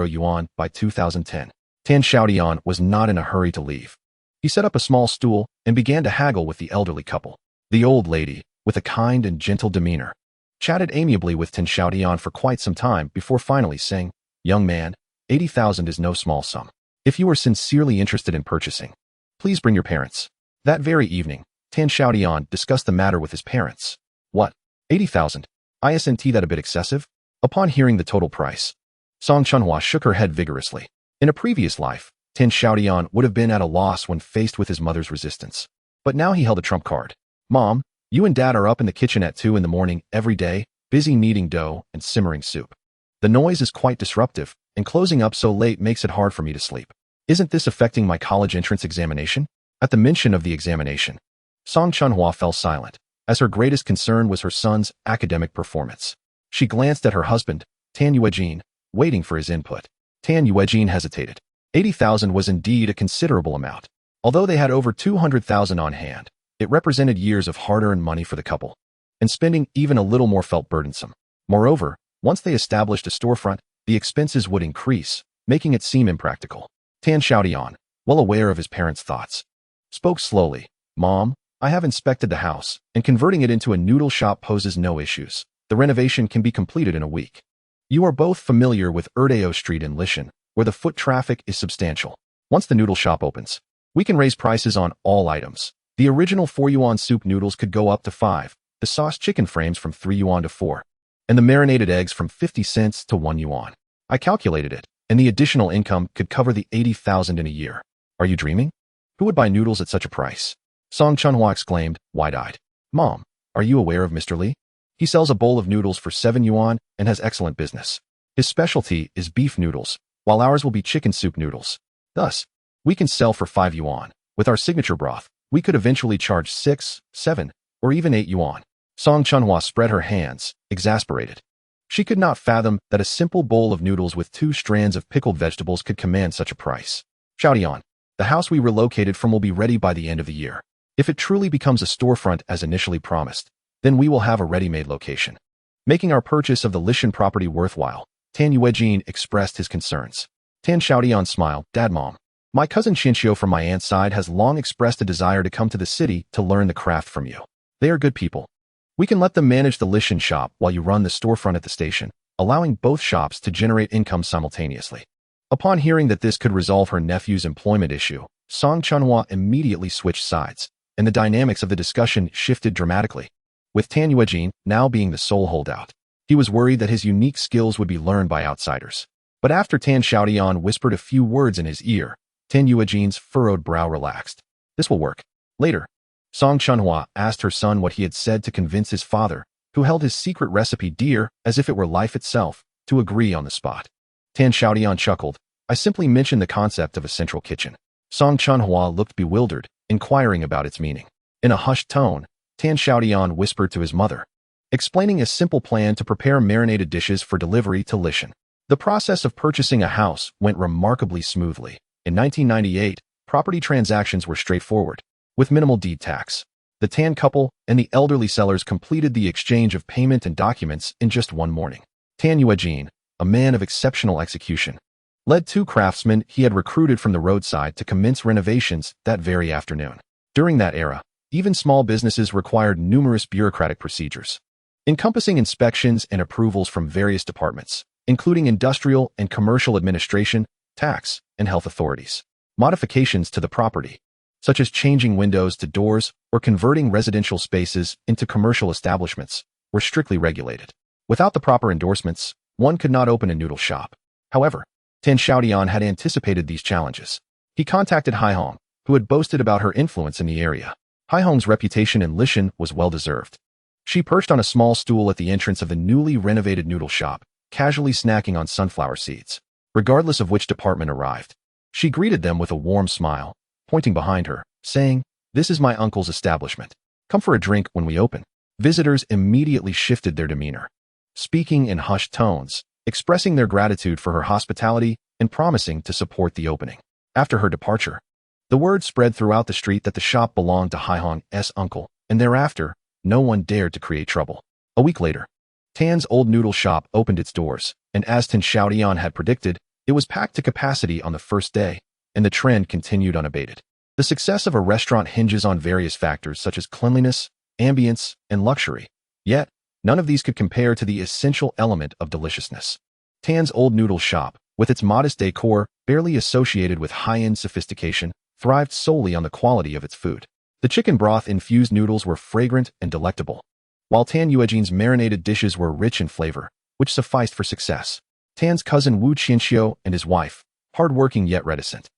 yuan by 2010. Tan Xiaotian was not in a hurry to leave. He set up a small stool and began to haggle with the elderly couple. The old lady, with a kind and gentle demeanor, chatted amiably with Tan Xiaotian for quite some time before finally saying, "Young man, 80,000 is no small sum. If you are sincerely interested in purchasing, please bring your parents." That very evening, Tan Xiaotian discussed the matter with his parents. What? 80,000? Isn't that a bit excessive? Upon hearing the total price, Song Chunhua shook her head vigorously. In a previous life, Tan Xiaotian would have been at a loss when faced with his mother's resistance. But now he held a trump card. Mom, you and Dad are up in the kitchen at 2 in the morning every day, busy kneading dough and simmering soup. The noise is quite disruptive, and closing up so late makes it hard for me to sleep. Isn't this affecting my college entrance examination? At the mention of the examination, Song Chunhua fell silent, as her greatest concern was her son's academic performance. She glanced at her husband, Tan Yuejin, waiting for his input. Tan Yuejin hesitated. 80,000 was indeed a considerable amount. Although they had over 200,000 on hand, it represented years of hard-earned money for the couple, and spending even a little more felt burdensome. Moreover, once they established a storefront, the expenses would increase, making it seem impractical. Tan Xiaotian, well aware of his parents' thoughts, spoke slowly. Mom, I have inspected the house, and converting it into a noodle shop poses no issues. The renovation can be completed in a week. You are both familiar with Erdeo Street in Lishan, where the foot traffic is substantial. Once the noodle shop opens, we can raise prices on all items. The original 4 yuan soup noodles could go up to 5, the sauce chicken frames from 3 yuan to 4, and the marinated eggs from 50 cents to 1 yuan. I calculated it, and the additional income could cover the 80,000 in a year. Are you dreaming? Who would buy noodles at such a price? Song Chunhua exclaimed, wide-eyed. Mom, are you aware of Mr. Li? He sells a bowl of noodles for 7 yuan and has excellent business. His specialty is beef noodles, while ours will be chicken soup noodles. Thus, we can sell for 5 yuan. With our signature broth, we could eventually charge 6, 7, or even 8 yuan. Song Chunhua spread her hands, exasperated. She could not fathom that a simple bowl of noodles with 2 strands of pickled vegetables could command such a price. Xiaotian, the house we relocated from will be ready by the end of the year. If it truly becomes a storefront as initially promised, then we will have a ready-made location. Making our purchase of the Lishan property worthwhile, Tan Yuejin expressed his concerns. Tan Xiaotian smiled. Dad, Mom, my cousin Xinxiu from my aunt's side has long expressed a desire to come to the city to learn the craft from you. They are good people. We can let them manage the Lishan shop while you run the storefront at the station, allowing both shops to generate income simultaneously. Upon hearing that this could resolve her nephew's employment issue, Song Chunhua immediately switched sides, and the dynamics of the discussion shifted dramatically. With Tan Yuejin now being the sole holdout, he was worried that his unique skills would be learned by outsiders. But after Tan Xiaotian whispered a few words in his ear, Tan Yuejin's furrowed brow relaxed. This will work. Later, Song Chunhua asked her son what he had said to convince his father, who held his secret recipe dear as if it were life itself, to agree on the spot. Tan Xiaotian chuckled. I simply mentioned the concept of a central kitchen. Song Chunhua looked bewildered, inquiring about its meaning. In a hushed tone, Tan Xiaotian whispered to his mother, explaining a simple plan to prepare marinated dishes for delivery to Lishan. The process of purchasing a house went remarkably smoothly. In 1998, property transactions were straightforward, with minimal deed tax. The Tan couple and the elderly sellers completed the exchange of payment and documents in just one morning. Tan Yuejin, a man of exceptional execution, led 2 craftsmen he had recruited from the roadside to commence renovations that very afternoon. During that era, even small businesses required numerous bureaucratic procedures, encompassing inspections and approvals from various departments, including industrial and commercial administration, tax, and health authorities. Modifications to the property, such as changing windows to doors or converting residential spaces into commercial establishments, were strictly regulated. Without the proper endorsements, one could not open a noodle shop. However, Tan Xiaotian had anticipated these challenges. He contacted Haihong, who had boasted about her influence in the area. Haihong's reputation in Lishan was well-deserved. She perched on a small stool at the entrance of the newly renovated noodle shop, casually snacking on sunflower seeds. Regardless of which department arrived, she greeted them with a warm smile, pointing behind her, saying, "This is my uncle's establishment. Come for a drink when we open." Visitors immediately shifted their demeanor, speaking in hushed tones, expressing their gratitude for her hospitality and promising to support the opening. After her departure, the word spread throughout the street that the shop belonged to Haihong's uncle, and thereafter, no one dared to create trouble. A week later, Tan's old noodle shop opened its doors, and as Tan Xiaotian had predicted, it was packed to capacity on the first day, and the trend continued unabated. The success of a restaurant hinges on various factors such as cleanliness, ambience, and luxury. Yet, none of these could compare to the essential element of deliciousness. Tan's old noodle shop, with its modest decor barely associated with high-end sophistication, thrived solely on the quality of its food. The chicken broth-infused noodles were fragrant and delectable, while Tan Yuejin's marinated dishes were rich in flavor, which sufficed for success. Tan's cousin Wu Qianxiu and his wife, hard-working yet reticent,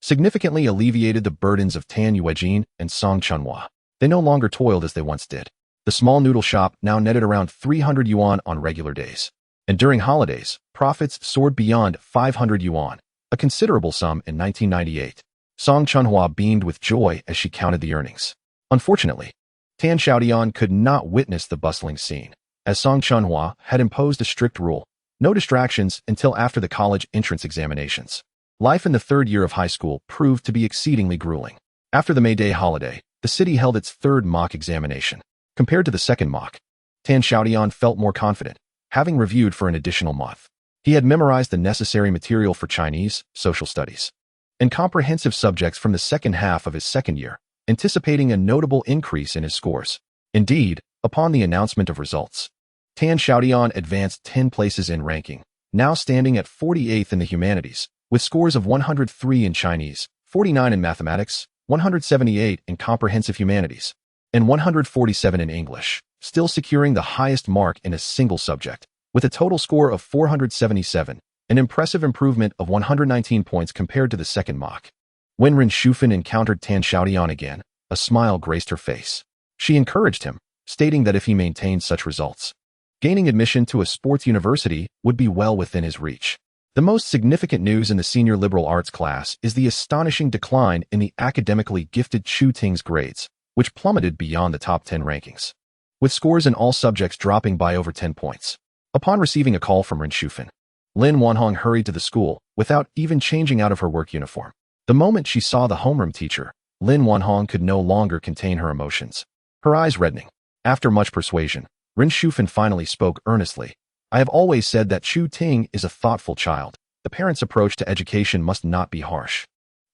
significantly alleviated the burdens of Tan Yuejin and Song Chunhua. They no longer toiled as they once did. The small noodle shop now netted around 300 yuan on regular days. And during holidays, profits soared beyond 500 yuan, a considerable sum in 1998. Song Chunhua beamed with joy as she counted the earnings. Unfortunately, Tan Xiaotian could not witness the bustling scene, as Song Chunhua had imposed a strict rule: no distractions until after the college entrance examinations. Life in the third year of high school proved to be exceedingly grueling. After the May Day holiday, the city held its third mock examination. Compared to the second mock, Tan Xiaotian felt more confident, having reviewed for an additional month. He had memorized the necessary material for Chinese, social studies, and comprehensive subjects from the second half of his second year, anticipating a notable increase in his scores. Indeed, upon the announcement of results, Tan Xiaotian advanced 10 places in ranking, now standing at 48th in the humanities, with scores of 103 in Chinese, 49 in mathematics, 178 in comprehensive humanities, and 147 in English, still securing the highest mark in a single subject, with a total score of 477, an impressive improvement of 119 points compared to the second mock. When Ren Shufan encountered Tan Xiaotian again, a smile graced her face. She encouraged him, stating that if he maintained such results, gaining admission to a sports university would be well within his reach. The most significant news in the senior liberal arts class is the astonishing decline in the academically gifted Chu Ting's grades, which plummeted beyond the top 10 rankings, with scores in all subjects dropping by over 10 points. Upon receiving a call from Ren Shufan, Lin Wanhong hurried to the school without even changing out of her work uniform. The moment she saw the homeroom teacher, Lin Wanhong could no longer contain her emotions, her eyes reddening. After much persuasion, Ren Shufan finally spoke earnestly. I have always said that Chu Ting is a thoughtful child. The parents' approach to education must not be harsh,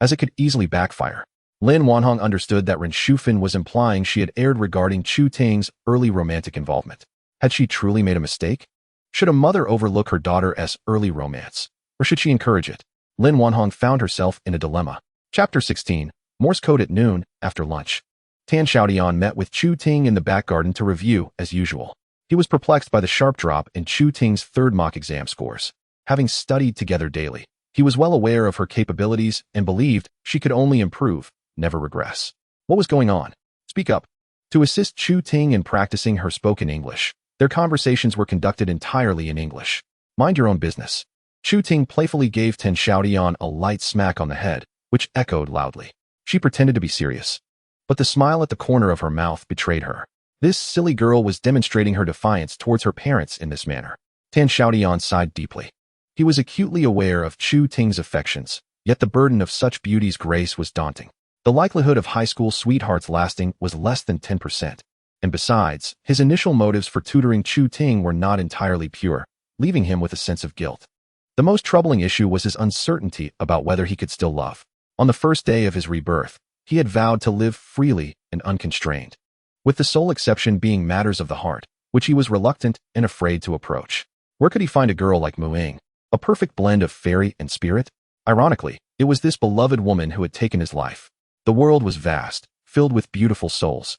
as it could easily backfire. Lin Wanhong understood that Ren Shufan was implying she had erred regarding Chu Ting's early romantic involvement. Had she truly made a mistake? Should a mother overlook her daughter's early romance, or should she encourage it? Lin Wanhong found herself in a dilemma. Chapter 16, Morse Code at noon, after lunch. Tan Xiaotian met with Chu Ting in the back garden to review, as usual. He was perplexed by the sharp drop in Chu Ting's third mock exam scores. Having studied together daily, he was well aware of her capabilities and believed she could only improve, never regress. What was going on? Speak up. To assist Chu Ting in practicing her spoken English, their conversations were conducted entirely in English. Mind your own business. Chu Ting playfully gave Tan Xiaotian a light smack on the head, which echoed loudly. She pretended to be serious, but the smile at the corner of her mouth betrayed her. This silly girl was demonstrating her defiance towards her parents in this manner. Tan Xiaotian sighed deeply. He was acutely aware of Chu Ting's affections, yet the burden of such beauty's grace was daunting. The likelihood of high school sweethearts lasting was less than 10%. And besides, his initial motives for tutoring Chu Ting were not entirely pure, leaving him with a sense of guilt. The most troubling issue was his uncertainty about whether he could still love. On the first day of his rebirth, he had vowed to live freely and unconstrained, with the sole exception being matters of the heart, which he was reluctant and afraid to approach. Where could he find a girl like Mu Ying, a perfect blend of fairy and spirit? Ironically, it was this beloved woman who had taken his life. The world was vast, filled with beautiful souls.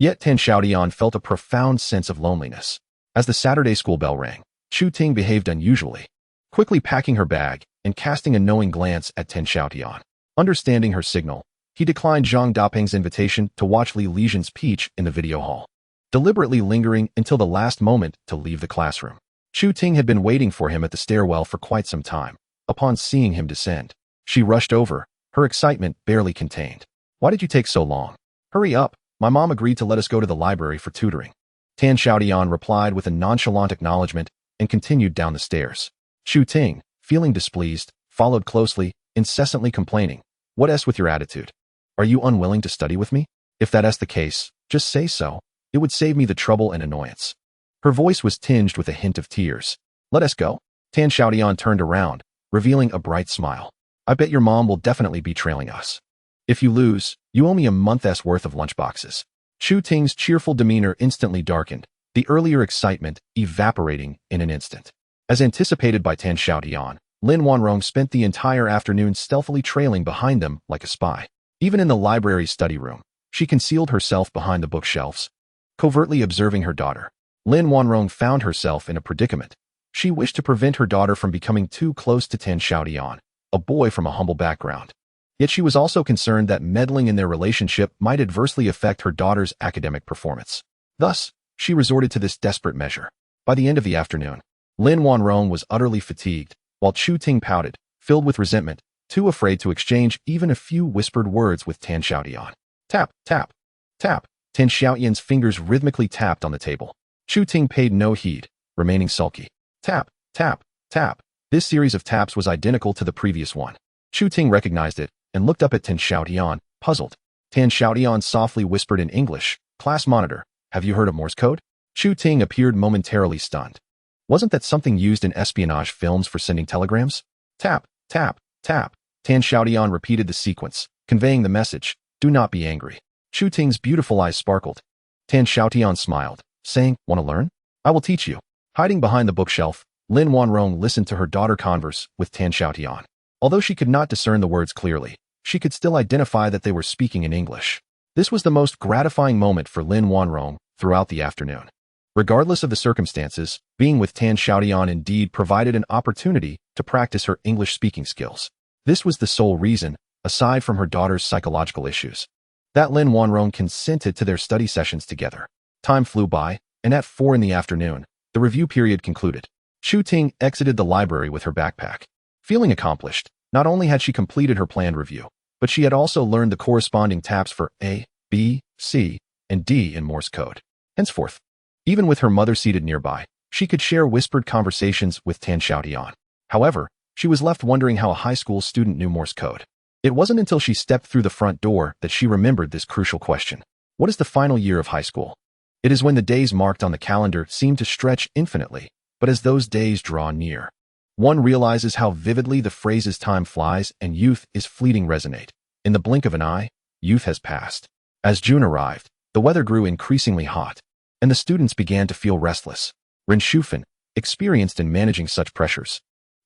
Yet Tan Xiaotian felt a profound sense of loneliness. As the Saturday school bell rang, Chu Ting behaved unusually, quickly packing her bag and casting a knowing glance at Tan Xiaotian. Understanding her signal, he declined Zhang Dapeng's invitation to watch Li Lijian's peach in the video hall, deliberately lingering until the last moment to leave the classroom. Chu Ting had been waiting for him at the stairwell for quite some time. Upon seeing him descend, she rushed over, her excitement barely contained. Why did you take so long? Hurry up, my mom agreed to let us go to the library for tutoring. Tan Xiaotian replied with a nonchalant acknowledgement and continued down the stairs. Chu Ting, feeling displeased, followed closely, incessantly complaining. What with your attitude? Are you unwilling to study with me? If that's the case, just say so. It would save me the trouble and annoyance. Her voice was tinged with a hint of tears. Let us go. Tan Xiaotian turned around, revealing a bright smile. I bet your mom will definitely be trailing us. If you lose, you owe me a month's worth of lunchboxes. Chu Ting's cheerful demeanor instantly darkened, the earlier excitement evaporating in an instant. As anticipated by Tan Xiaotian, Lin Wanrong spent the entire afternoon stealthily trailing behind them like a spy. Even in the library's study room, She concealed herself behind the bookshelves, covertly observing her daughter. Lin Wanrong found herself in a predicament. She wished to prevent her daughter from becoming too close to Tan Xiaotian, a boy from a humble background. Yet she was also concerned that meddling in their relationship might adversely affect her daughter's academic performance. Thus, she resorted to this desperate measure. By the end of the afternoon, Lin Wanrong was utterly fatigued, while Chu Ting pouted, filled with resentment, too afraid to exchange even a few whispered words with Tan Xiaotian. Tap, tap, tap. Tan Xiaotian's fingers rhythmically tapped on the table. Chu Ting paid no heed, remaining sulky. Tap, tap, tap. This series of taps was identical to the previous one. Chu Ting recognized it and looked up at Tan Xiaotian, puzzled. Tan Xiaotian softly whispered in English, "Class monitor, have you heard of Morse code?" Chu Ting appeared momentarily stunned. Wasn't that something used in espionage films for sending telegrams? Tap, tap, tap. Tan Xiaotian repeated the sequence, conveying the message, "Do not be angry." Chu Ting's beautiful eyes sparkled. Tan Xiaotian smiled, saying, "Want to learn? I will teach you." Hiding behind the bookshelf, Lin Wanrong listened to her daughter converse with Tan Xiaotian. Although she could not discern the words clearly, she could still identify that they were speaking in English. This was the most gratifying moment for Lin Wanrong throughout the afternoon. Regardless of the circumstances, being with Tan Xiaotian indeed provided an opportunity to practice her English-speaking skills. This was the sole reason, aside from her daughter's psychological issues, that Lin Wanrong consented to their study sessions together. Time flew by, and at 4 in the afternoon, the review period concluded. Chu Ting exited the library with her backpack. Feeling accomplished, not only had she completed her planned review, but she had also learned the corresponding taps for A, B, C, and D in Morse code. Henceforth, even with her mother seated nearby, she could share whispered conversations with Tan Xiaotian. However, she was left wondering how a high school student knew Morse code. It wasn't until she stepped through the front door that she remembered this crucial question. What is the final year of high school? It is when the days marked on the calendar seem to stretch infinitely, but as those days draw near, one realizes how vividly the phrases "time flies" and "youth is fleeting" resonate. In the blink of an eye, youth has passed. As June arrived, the weather grew increasingly hot, and the students began to feel restless. Ren Shufan, experienced in managing such pressures,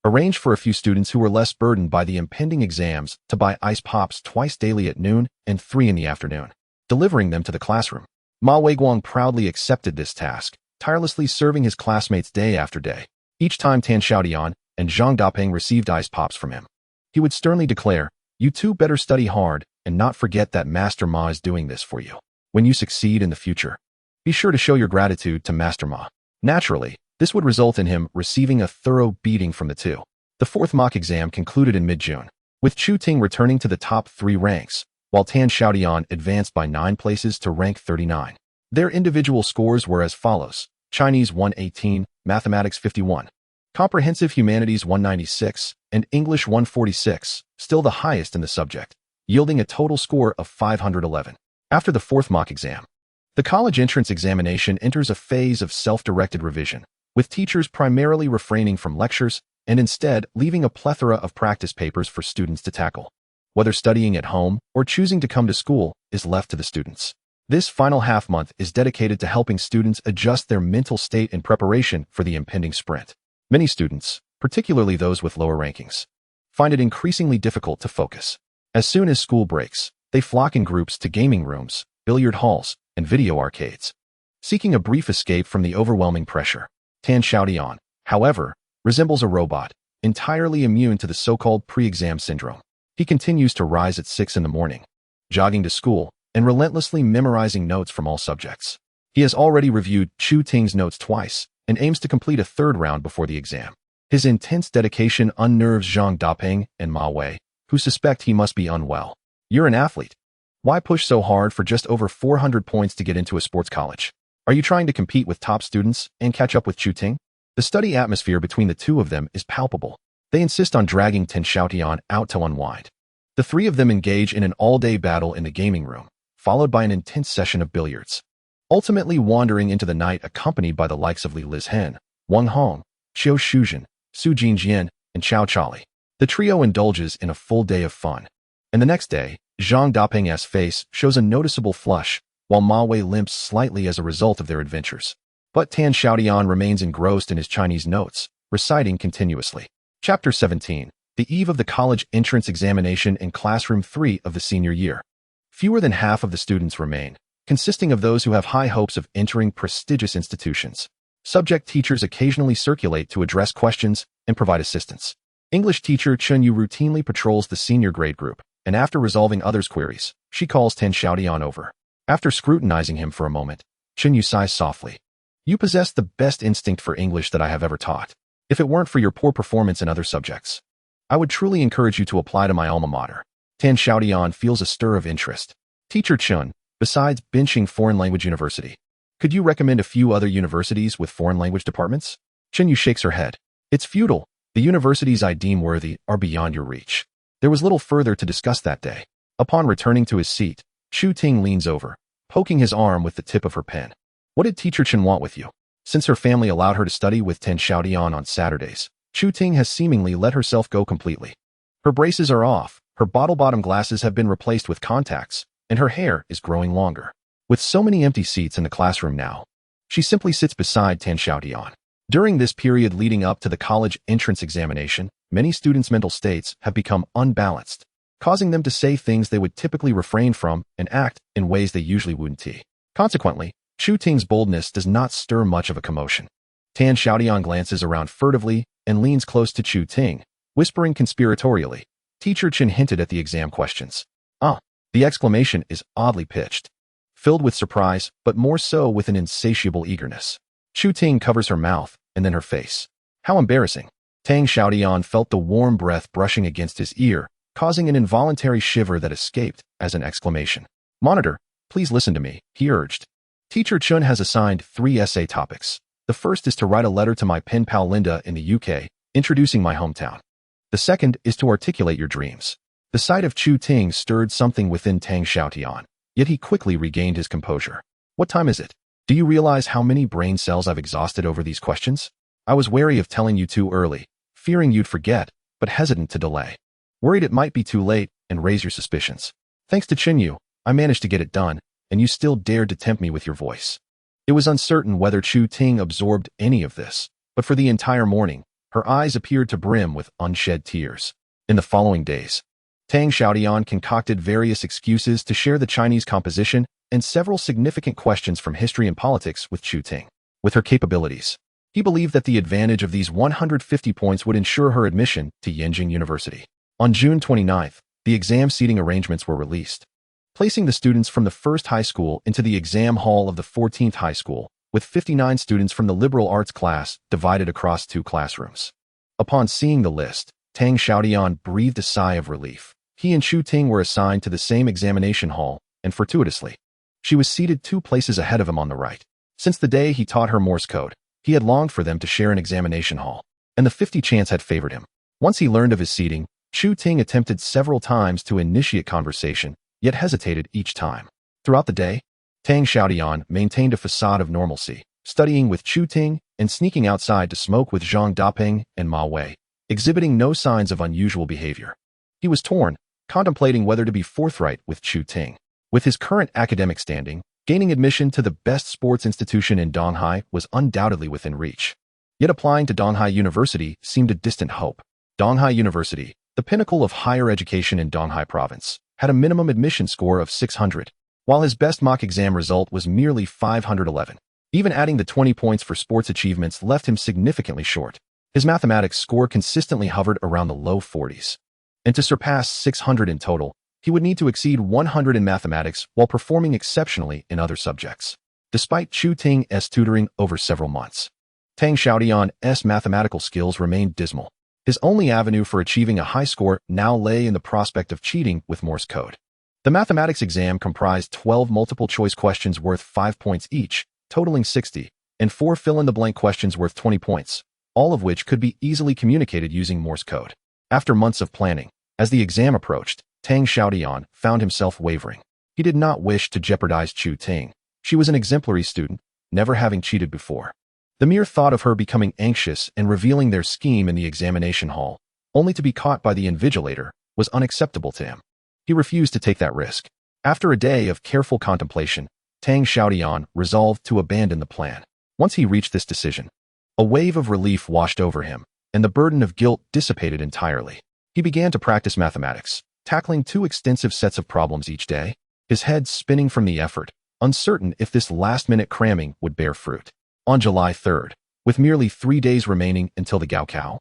arranged for a few students who were less burdened by the impending exams to buy ice pops twice daily at noon and 3 in the afternoon, delivering them to the classroom. Ma Weiguang proudly accepted this task, tirelessly serving his classmates day after day. Each time Tan Xiaotian and Zhang Dapeng received ice pops from him, he would sternly declare, "You two better study hard and not forget that Master Ma is doing this for you. When you succeed in the future, be sure to show your gratitude to Master Ma." Naturally, this would result in him receiving a thorough beating from the two. The 4th mock exam concluded in mid-June, with Chu Ting returning to the top 3 ranks, while Tan Xiaotian advanced by 9 places to rank 39. Their individual scores were as follows: Chinese 118, Mathematics 51, Comprehensive Humanities 196, and English 146, still the highest in the subject, yielding a total score of 511. After the 4th mock exam, the college entrance examination enters a phase of self-directed revision, with teachers primarily refraining from lectures and instead leaving a plethora of practice papers for students to tackle. Whether studying at home or choosing to come to school is left to the students. This final half-month is dedicated to helping students adjust their mental state in preparation for the impending sprint. Many students, particularly those with lower rankings, find it increasingly difficult to focus. As soon as school breaks, they flock in groups to gaming rooms, billiard halls, and video arcades, seeking a brief escape from the overwhelming pressure. Tan Xiaotian, however, resembles a robot, entirely immune to the so-called pre-exam syndrome. He continues to rise at 6 in the morning, jogging to school, and relentlessly memorizing notes from all subjects. He has already reviewed Chu Ting's notes twice, and aims to complete a 3rd round before the exam. His intense dedication unnerves Zhang Dapeng and Ma Wei, who suspect he must be unwell. "You're an athlete. Why push so hard for just over 400 points to get into a sports college? Are you trying to compete with top students and catch up with Chu Ting?" The study atmosphere between the two of them is palpable. They insist on dragging Tan Xiaotian out to unwind. The 3 of them engage in an all-day battle in the gaming room, followed by an intense session of billiards, ultimately wandering into the night accompanied by the likes of Li Lizhen, Wang Hong, Qiu Shuzhen, Su Jingjian, and Chao Chali. The trio indulges in a full day of fun, and the next day, Zhang Dapeng's face shows a noticeable flush, while Ma Wei limps slightly as a result of their adventures. But Tan Xiaotian remains engrossed in his Chinese notes, reciting continuously. Chapter 17. The eve of the college entrance examination in classroom 3 of the senior year. Fewer than half of the students remain, consisting of those who have high hopes of entering prestigious institutions. Subject teachers occasionally circulate to address questions and provide assistance. English teacher Chen Yu routinely patrols the senior grade group, and after resolving others' queries, she calls Xiaotian over. After scrutinizing him for a moment, Chen Yu sighs softly. You possess the best instinct for English that I have ever taught. If it weren't for your poor performance in other subjects, I would truly encourage you to apply to my alma mater. Xiaotian feels a stir of interest. Teacher Chen, besides benching foreign language university, could you recommend a few other universities with foreign language departments? Chen Yu shakes her head. It's futile. The universities I deem worthy are beyond your reach. There was little further to discuss that day. Upon returning to his seat, Chu Ting leans over, poking his arm with the tip of her pen. What did Teacher Chen want with you? Since her family allowed her to study with Xiaotian on Saturdays, Chu Ting has seemingly let herself go completely. Her braces are off, her bottle-bottom glasses have been replaced with contacts, and her hair is growing longer. With so many empty seats in the classroom now, she simply sits beside Xiaotian. During this period leading up to the college entrance examination, many students' mental states have become unbalanced, causing them to say things they would typically refrain from and act in ways they usually wouldn't. Consequently, Chu Ting's boldness does not stir much of a commotion. Xiaotian glances around furtively and leans close to Chu Ting, whispering conspiratorially. Teacher Chen hinted at the exam questions. The exclamation is oddly pitched, filled with surprise, but more so with an insatiable eagerness. Chu Ting covers her mouth and then her face. How embarrassing. Xiaotian felt the warm breath brushing against his ear, causing an involuntary shiver that escaped as an exclamation. Monitor, please listen to me, he urged. Teacher Chen has assigned 3 essay topics. The first is to write a letter to my pen pal Linda in the UK, introducing my hometown. The second is to articulate your dreams. The sight of Chu Ting stirred something within Xiaotian, yet he quickly regained his composure. What time is it? Do you realize how many brain cells I've exhausted over these questions? I was wary of telling you too early, fearing you'd forget, but hesitant to delay. Worried it might be too late and raise your suspicions. Thanks to Chen Yu, I managed to get it done, and you still dared to tempt me with your voice. It was uncertain whether Chu Ting absorbed any of this, but for the entire morning, her eyes appeared to brim with unshed tears. In the following days, Xiaotian concocted various excuses to share the Chinese composition and several significant questions from history and politics with Chu Ting. With her capabilities, he believed that the advantage of these 150 points would ensure her admission to Yenjing University. On June 29th, the exam seating arrangements were released, placing the students from the first high school into the exam hall of the 14th high school, with 59 students from the liberal arts class divided across 2 classrooms. Upon seeing the list, Xiaotian breathed a sigh of relief. He and Chu Ting were assigned to the same examination hall, and fortuitously, she was seated 2 places ahead of him on the right. Since the day he taught her Morse code, he had longed for them to share an examination hall, and the 50 chance had favored him. Once he learned of his seating, Chu Ting attempted several times to initiate conversation, yet hesitated each time. Throughout the day, Xiaotian maintained a facade of normalcy, studying with Chu Ting and sneaking outside to smoke with Zhang Daping and Ma Wei, exhibiting no signs of unusual behavior. He was torn, contemplating whether to be forthright with Chu Ting. With his current academic standing, gaining admission to the best sports institution in Donghai was undoubtedly within reach. Yet applying to Donghai University seemed a distant hope. Donghai University, the pinnacle of higher education in Donghai province, had a minimum admission score of 600, while his best mock exam result was merely 511. Even adding the 20 points for sports achievements left him significantly short. His mathematics score consistently hovered around the low 40s. And to surpass 600 in total, he would need to exceed 100 in mathematics while performing exceptionally in other subjects. Despite Chu Ting's tutoring over several months, Xiaotian's mathematical skills remained dismal. His only avenue for achieving a high score now lay in the prospect of cheating with Morse code. The mathematics exam comprised 12 multiple-choice questions worth 5 points each, totaling 60, and 4 fill-in-the-blank questions worth 20 points, all of which could be easily communicated using Morse code. After months of planning, as the exam approached, Xiaotian found himself wavering. He did not wish to jeopardize Chu Ting. She was an exemplary student, never having cheated before. The mere thought of her becoming anxious and revealing their scheme in the examination hall, only to be caught by the invigilator, was unacceptable to him. He refused to take that risk. After a day of careful contemplation, Xiaotian resolved to abandon the plan. Once he reached this decision, a wave of relief washed over him, and the burden of guilt dissipated entirely. He began to practice mathematics, tackling 2 extensive sets of problems each day. his head spinning from the effort, uncertain if this last-minute cramming would bear fruit. On July 3rd, with merely 3 days remaining until the Gaokao,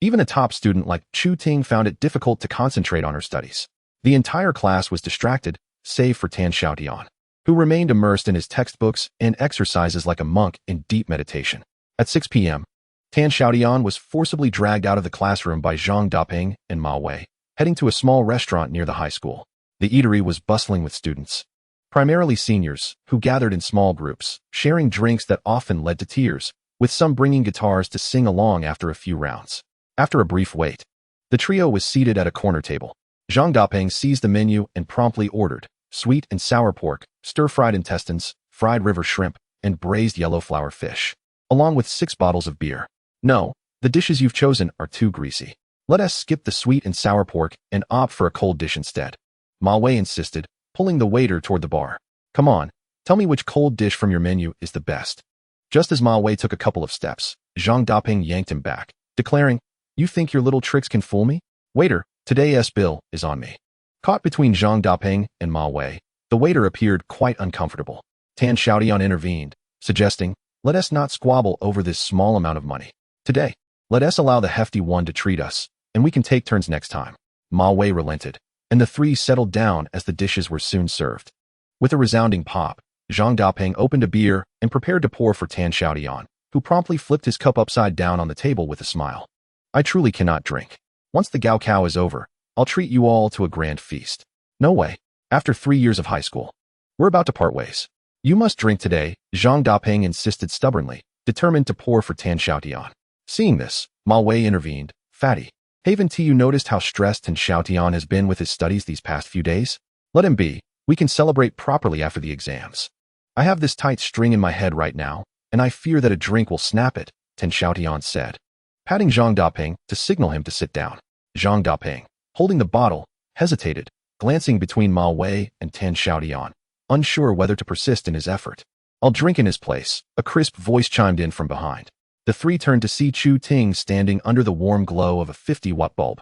even a top student like Chu Ting found it difficult to concentrate on her studies. The entire class was distracted, save for Tan Xiaotian, who remained immersed in his textbooks and exercises like a monk in deep meditation. At 6 p.m., Tan Xiaotian was forcibly dragged out of the classroom by Zhang Daping and Ma Wei, heading to a small restaurant near the high school. The eatery was bustling with students, primarily seniors, who gathered in small groups, sharing drinks that often led to tears, with some bringing guitars to sing along after a few rounds. After a brief wait, the trio was seated at a corner table. Zhang Daping seized the menu and promptly ordered sweet and sour pork, stir-fried intestines, fried river shrimp, and braised yellow flower fish, along with 6 bottles of beer. No, the dishes you've chosen are too greasy. Let us skip the sweet and sour pork and opt for a cold dish instead, Ma Wei insisted, pulling the waiter toward the bar. Come on, tell me which cold dish from your menu is the best. Just as Ma Wei took a couple of steps, Zhang Daping yanked him back, declaring, You think your little tricks can fool me? Waiter, today's bill is on me. Caught between Zhang Daping and Ma Wei, the waiter appeared quite uncomfortable. Tan Xiaotian intervened, suggesting, Let us not squabble over this small amount of money. Today, let us allow the hefty one to treat us, and we can take turns next time. Ma Wei relented, and the three settled down as the dishes were soon served. With a resounding pop, Zhang Daping opened a beer and prepared to pour for Tan Xiaotian, who promptly flipped his cup upside down on the table with a smile. I truly cannot drink. Once the Gaokao is over, I'll treat you all to a grand feast. No way. After 3 years of high school, we're about to part ways. You must drink today, Zhang Daping insisted stubbornly, determined to pour for Tan Xiaotian. Seeing this, Ma Wei intervened. Fatty, haven't you noticed how stressed Tan Xiaotian has been with his studies these past few days? Let him be. We can celebrate properly after the exams. I have this tight string in my head right now, and I fear that a drink will snap it, Tan Xiaotian said, patting Zhang Daping to signal him to sit down. Zhang Daping, holding the bottle, hesitated, glancing between Ma Wei and Tan Xiaotian, unsure whether to persist in his effort. I'll drink in his place, a crisp voice chimed in from behind. The three turned to see Chu Ting standing under the warm glow of a 50-watt bulb.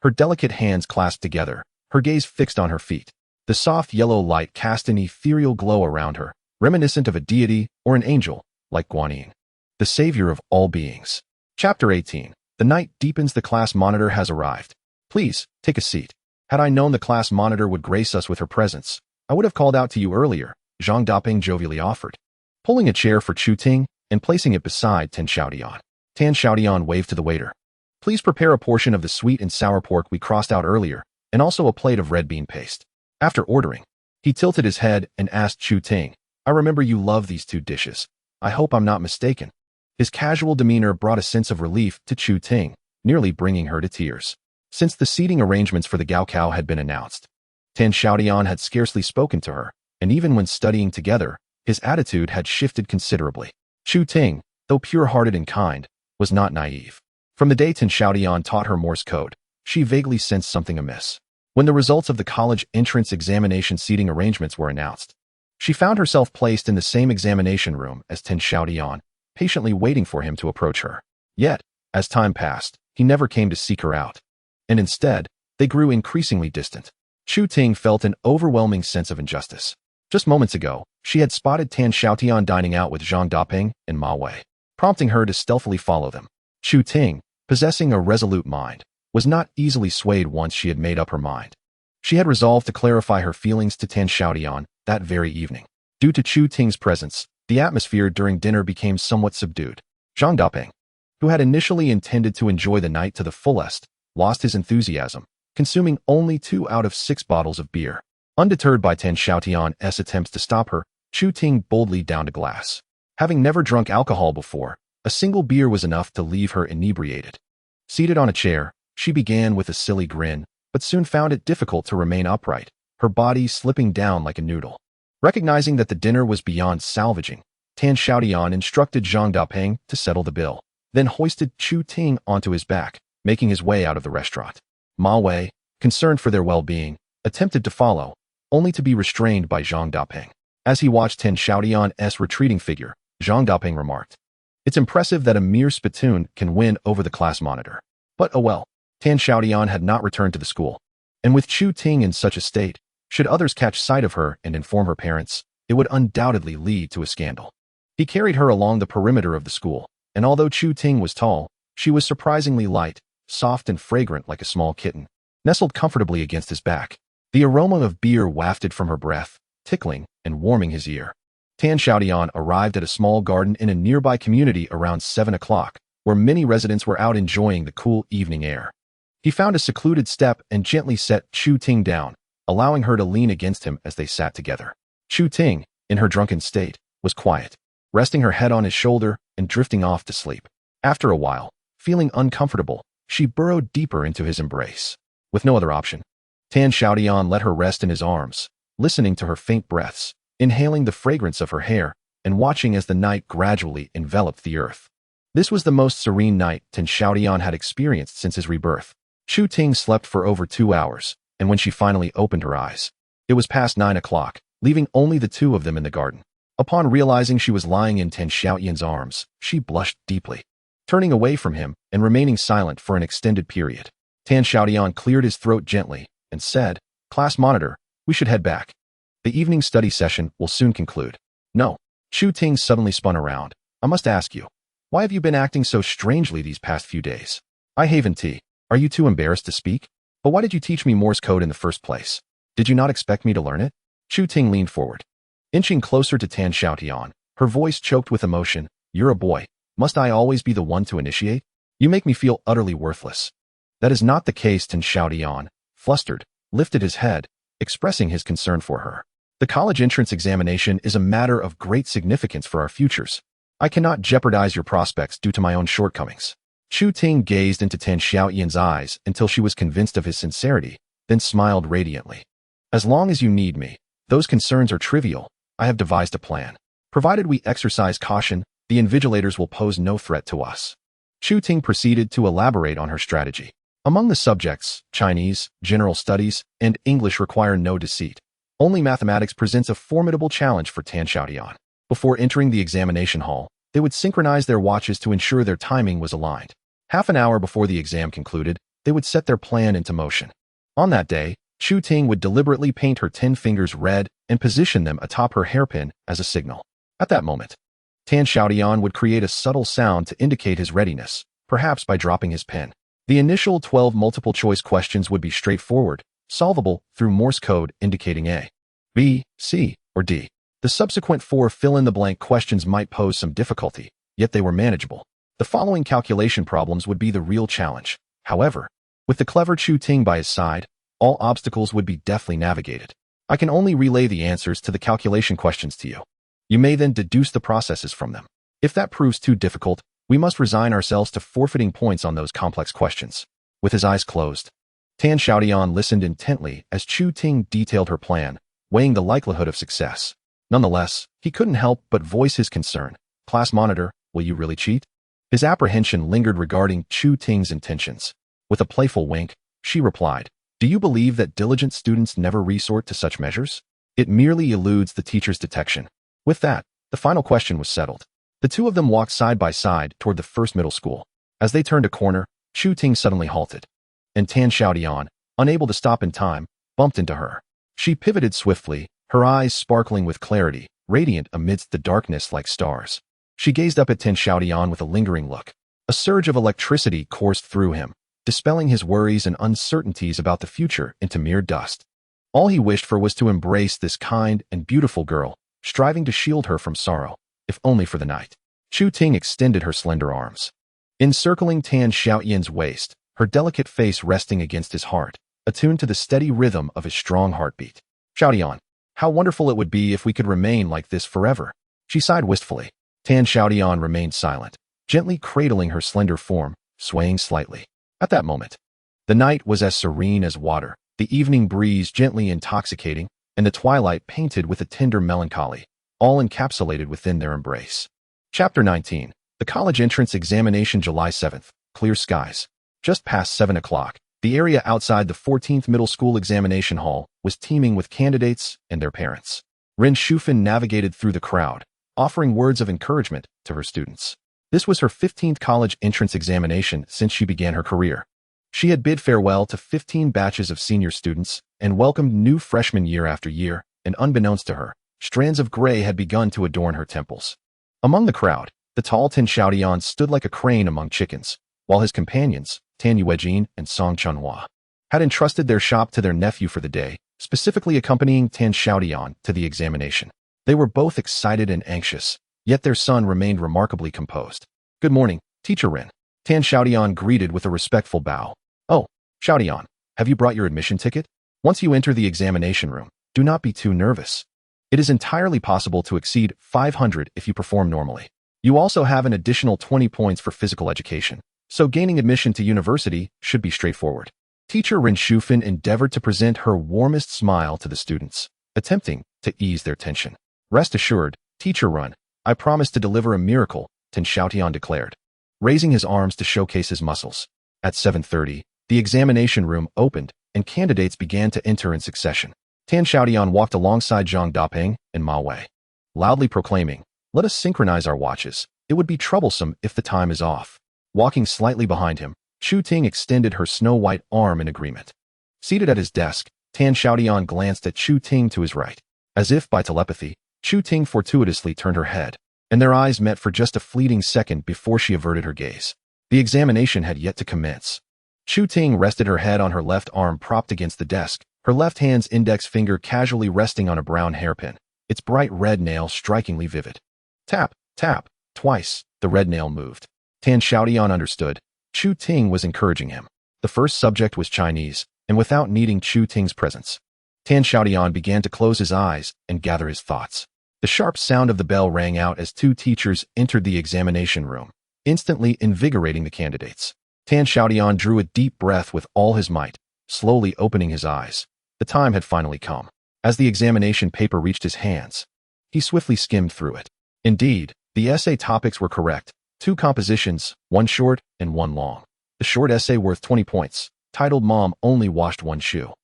Her delicate hands clasped together, her gaze fixed on her feet. The soft yellow light cast an ethereal glow around her, reminiscent of a deity or an angel, like Guanyin, the savior of all beings. Chapter 18. The night deepens. The class monitor has arrived. Please, take a seat. Had I known the class monitor would grace us with her presence, I would have called out to you earlier, Zhang Daping jovially offered, pulling a chair for Chu Ting and placing it beside Tan Xiaotian. Tan Xiaotian waved to the waiter. Please prepare a portion of the sweet and sour pork we crossed out earlier, and also a plate of red bean paste. After ordering, he tilted his head and asked Chu Ting, I remember you love these 2 dishes. I hope I'm not mistaken. His casual demeanor brought a sense of relief to Chu Ting, nearly bringing her to tears. Since the seating arrangements for the Gaokao had been announced, Tan Xiaotian had scarcely spoken to her, and even when studying together, his attitude had shifted considerably. Chu Ting, though pure-hearted and kind, was not naive. From the day Tan Xiaotian taught her Morse code, she vaguely sensed something amiss. When the results of the college entrance examination seating arrangements were announced, she found herself placed in the same examination room as Tan Xiaotian, patiently waiting for him to approach her. Yet, as time passed, he never came to seek her out, and instead, they grew increasingly distant. Chu Ting felt an overwhelming sense of injustice. Just moments ago, she had spotted Tan Xiaotian dining out with Zhang Daping and Ma Wei, prompting her to stealthily follow them. Chu Ting, possessing a resolute mind, was not easily swayed once she had made up her mind. She had resolved to clarify her feelings to Tan Xiaotian that very evening. Due to Chu Ting's presence, the atmosphere during dinner became somewhat subdued. Zhang Daping, who had initially intended to enjoy the night to the fullest, lost his enthusiasm, consuming only 2 out of 6 bottles of beer. Undeterred by Tan Xiaotian's attempts to stop her, Chu Ting boldly downed a glass. Having never drunk alcohol before, a single beer was enough to leave her inebriated. Seated on a chair, she began with a silly grin, but soon found it difficult to remain upright, her body slipping down like a noodle. Recognizing that the dinner was beyond salvaging, Tan Xiaotian instructed Zhang Daping to settle the bill, then hoisted Chu Ting onto his back, making his way out of the restaurant. Ma Wei, concerned for their well-being, attempted to follow, only to be restrained by Zhang Daping. As he watched Tan Xiaotian's retreating figure, Zhang Daping remarked, It's impressive that a mere spittoon can win over the class monitor. But oh well, Tan Xiaotian had not returned to the school, and with Chu Ting in such a state, Should others catch sight of her and inform her parents, it would undoubtedly lead to a scandal. He carried her along the perimeter of the school, and although Chu Ting was tall, she was surprisingly light, soft and fragrant like a small kitten, nestled comfortably against his back. The aroma of beer wafted from her breath, tickling and warming his ear. Tan Xiaotian arrived at a small garden in a nearby community around 7 o'clock, where many residents were out enjoying the cool evening air. He found a secluded step and gently set Chu Ting down, allowing her to lean against him as they sat together. Chu Ting, in her drunken state, was quiet, resting her head on his shoulder and drifting off to sleep. After a while, feeling uncomfortable, she burrowed deeper into his embrace. With no other option, Tan Xiaotian let her rest in his arms, listening to her faint breaths, inhaling the fragrance of her hair, and watching as the night gradually enveloped the earth. This was the most serene night Tan Xiaotian had experienced since his rebirth. Chu Ting slept for over 2 hours, and when she finally opened her eyes, it was past 9 o'clock, leaving only the two of them in the garden. Upon realizing she was lying in Tan Xiaotian's arms, she blushed deeply, turning away from him and remaining silent for an extended period. Tan Xiaotian cleared his throat gently and said, "Class monitor, we should head back. The evening study session will soon conclude." "No." Chu Ting suddenly spun around. "I must ask you, why have you been acting so strangely these past few days? I haven't tea. Are you too embarrassed to speak? But why did you teach me Morse code in the first place? Did you not expect me to learn it?" Chu Ting leaned forward, inching closer to Tan Xiaotian, her voice choked with emotion. "You're a boy. Must I always be the one to initiate? You make me feel utterly worthless." "That is not the case." Tan Xiaotian, flustered, lifted his head, expressing his concern for her. "The college entrance examination is a matter of great significance for our futures. I cannot jeopardize your prospects due to my own shortcomings." Chu Ting gazed into Tan Xiaotian's eyes until she was convinced of his sincerity, then smiled radiantly. "As long as you need me, those concerns are trivial. I have devised a plan. Provided we exercise caution, the invigilators will pose no threat to us." Chu Ting proceeded to elaborate on her strategy. Among the subjects, Chinese, general studies, and English require no deceit. Only mathematics presents a formidable challenge for Tan Xiaotian. Before entering the examination hall, they would synchronize their watches to ensure their timing was aligned. Half an hour before the exam concluded, they would set their plan into motion. On that day, Chu Ting would deliberately paint her 10 fingers red and position them atop her hairpin as a signal. At that moment, Tan Xiaotian would create a subtle sound to indicate his readiness, perhaps by dropping his pen. The initial 12 multiple-choice questions would be straightforward, solvable through Morse code indicating A, B, C, or D. The subsequent 4 fill-in-the-blank questions might pose some difficulty, yet they were manageable. The following calculation problems would be the real challenge. However, with the clever Chu Ting by his side, all obstacles would be deftly navigated. I can only relay the answers to the calculation questions to you. You may then deduce the processes from them. If that proves too difficult, we must resign ourselves to forfeiting points on those complex questions. With his eyes closed, Tan Xiaotian listened intently as Chu Ting detailed her plan, weighing the likelihood of success. Nonetheless, he couldn't help but voice his concern. "Class monitor, will you really cheat?" His apprehension lingered regarding Chu Ting's intentions. With a playful wink, she replied, "Do you believe that diligent students never resort to such measures? It merely eludes the teacher's detection." With that, the final question was settled. The two of them walked side by side toward the first middle school. As they turned a corner, Chu Ting suddenly halted, and Tan Xiaotian, unable to stop in time, bumped into her. She pivoted swiftly, her eyes sparkling with clarity, radiant amidst the darkness like stars. She gazed up at Tan Xiaotian with a lingering look. A surge of electricity coursed through him, dispelling his worries and uncertainties about the future into mere dust. All he wished for was to embrace this kind and beautiful girl, striving to shield her from sorrow, if only for the night. Chu Ting extended her slender arms, encircling Tan Xiaotian's waist, her delicate face resting against his heart, attuned to the steady rhythm of his strong heartbeat. "Xiaotian, how wonderful it would be if we could remain like this forever." She sighed wistfully. Tan Xiaotian remained silent, gently cradling her slender form, swaying slightly. At that moment, the night was as serene as water, the evening breeze gently intoxicating, and the twilight painted with a tender melancholy, all encapsulated within their embrace. Chapter 19. The College Entrance Examination, July 7th. Clear skies. Just past 7 o'clock, the area outside the 14th Middle School Examination Hall was teeming with candidates and their parents. Ren Shufan navigated through the crowd, offering words of encouragement to her students. This was her 15th college entrance examination since she began her career. She had bid farewell to 15 batches of senior students and welcomed new freshmen year after year, and unbeknownst to her, strands of gray had begun to adorn her temples. Among the crowd, the tall Xiaotian stood like a crane among chickens, while his companions, Tan Yuejin and Song Chunhua, had entrusted their shop to their nephew for the day, specifically accompanying Tan Xiaotian to the examination. They were both excited and anxious, yet their son remained remarkably composed. "Good morning, Teacher Ren," Tan Xiaotian greeted with a respectful bow. "Oh, Xiaotian, have you brought your admission ticket? Once you enter the examination room, do not be too nervous. It is entirely possible to exceed 500 if you perform normally. You also have an additional 20 points for physical education, so gaining admission to university should be straightforward." Teacher Ren Shufan endeavored to present her warmest smile to the students, attempting to ease their tension. "Rest assured, Teacher Ren, I promise to deliver a miracle," Tan Xiaotian declared, raising his arms to showcase his muscles. At 7:30, the examination room opened, and candidates began to enter in succession. Tan Xiaotian walked alongside Zhang Dapeng and Ma Wei, loudly proclaiming, "Let us synchronize our watches. It would be troublesome if the time is off." Walking slightly behind him, Chu Ting extended her snow-white arm in agreement. Seated at his desk, Tan Xiaotian glanced at Chu Ting to his right. As if by telepathy, Chu Ting fortuitously turned her head, and their eyes met for just a fleeting second before she averted her gaze. The examination had yet to commence. Chu Ting rested her head on her left arm propped against the desk, her left hand's index finger casually resting on a brown hairpin, its bright red nail strikingly vivid. Tap, tap, twice, the red nail moved. Tan Xiaotian understood. Chu Ting was encouraging him. The first subject was Chinese, and without needing Chu Ting's presence, Tan Xiaotian began to close his eyes and gather his thoughts. The sharp sound of the bell rang out as two teachers entered the examination room, instantly invigorating the candidates. Tan Xiaotian drew a deep breath with all his might, slowly opening his eyes. The time had finally come. As the examination paper reached his hands, he swiftly skimmed through it. Indeed, the essay topics were correct. 2 compositions, 1 short and 1 long. The short essay worth 20 points, titled Mom Only Washed One Shoe.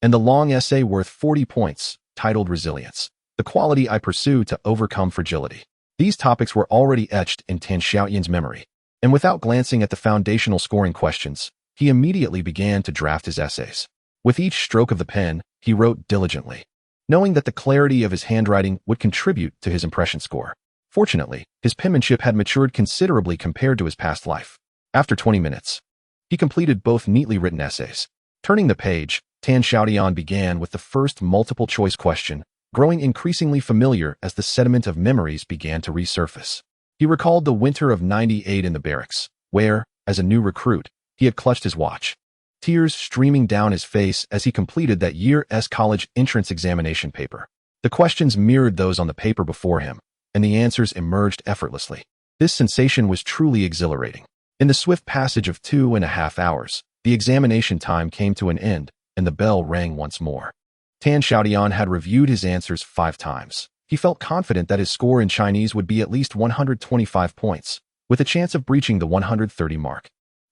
And the long essay worth 40 points, titled Resilience, the quality I pursue to overcome fragility. These topics were already etched in Tan Xiaotian's memory, and without glancing at the foundational scoring questions, he immediately began to draft his essays. With each stroke of the pen, he wrote diligently, knowing that the clarity of his handwriting would contribute to his impression score. Fortunately, his penmanship had matured considerably compared to his past life. After 20 minutes, he completed both neatly written essays. Turning the page, Tan Xiaotian began with the first multiple-choice question, growing increasingly familiar as the sediment of memories began to resurface. He recalled the winter of '98 in the barracks, where, as a new recruit, he had clutched his watch, tears streaming down his face as he completed that year's college entrance examination paper. The questions mirrored those on the paper before him, and the answers emerged effortlessly. This sensation was truly exhilarating. In the swift passage of 2.5 hours, the examination time came to an end, and the bell rang once more. Tan Xiaotian had reviewed his answers 5 times. He felt confident that his score in Chinese would be at least 125 points, with a chance of breaching the 130 mark.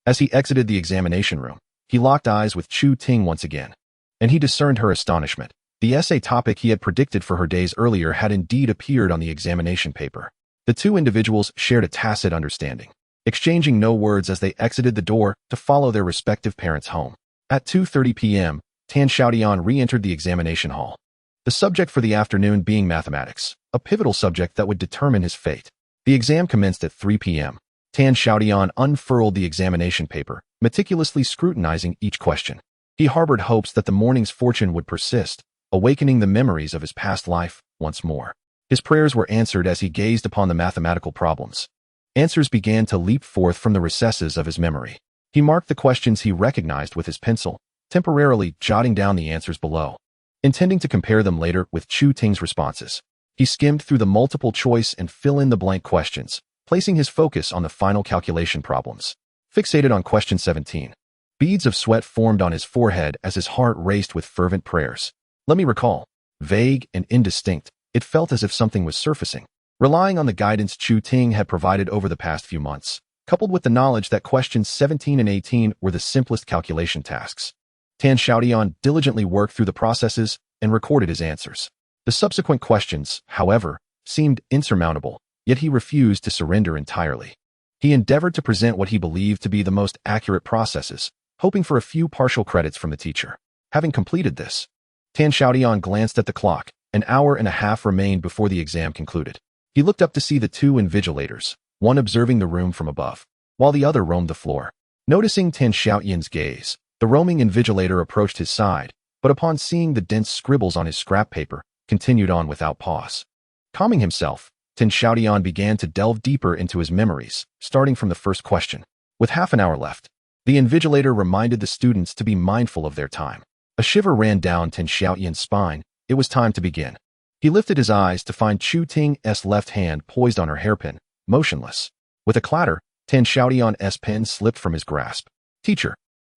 As he exited the examination room, he locked eyes with Chu Ting once again, and he discerned her astonishment. The essay topic he had predicted for her days earlier had indeed appeared on the examination paper. The two individuals shared a tacit understanding, exchanging no words as they exited the door to follow their respective parents home. At 2:30 p.m., Tan Xiaotian re-entered the examination hall, the subject for the afternoon being mathematics, a pivotal subject that would determine his fate. The exam commenced at 3 p.m. Tan Xiaotian unfurled the examination paper, meticulously scrutinizing each question. He harbored hopes that the morning's fortune would persist, awakening the memories of his past life once more. His prayers were answered as he gazed upon the mathematical problems. Answers began to leap forth from the recesses of his memory. He marked the questions he recognized with his pencil, temporarily jotting down the answers below, intending to compare them later with Chu Ting's responses. He skimmed through the multiple choice and fill-in-the-blank questions, placing his focus on the final calculation problems. Fixated on question 17, beads of sweat formed on his forehead as his heart raced with fervent prayers. Let me recall. Vague and indistinct, it felt as if something was surfacing. Relying on the guidance Chu Ting had provided over the past few months, coupled with the knowledge that questions 17 and 18 were the simplest calculation tasks, Tan Xiaotian diligently worked through the processes and recorded his answers. The subsequent questions, however, seemed insurmountable, yet he refused to surrender entirely. He endeavored to present what he believed to be the most accurate processes, hoping for a few partial credits from the teacher. Having completed this, Xiaotian glanced at the clock. An hour and a half remained before the exam concluded. He looked up to see the two invigilators, one observing the room from above, while the other roamed the floor. Noticing Xiaotian's gaze, the roaming invigilator approached his side, but upon seeing the dense scribbles on his scrap paper, continued on without pause. Calming himself, Xiaotian began to delve deeper into his memories, starting from the first question. With half an hour left, the invigilator reminded the students to be mindful of their time. A shiver ran down Xiaotian's spine. It was time to begin. He lifted his eyes to find Chu Ting's left hand poised on her hairpin, motionless. With a clatter, Xiaotian's pen slipped from his grasp. "Teacher,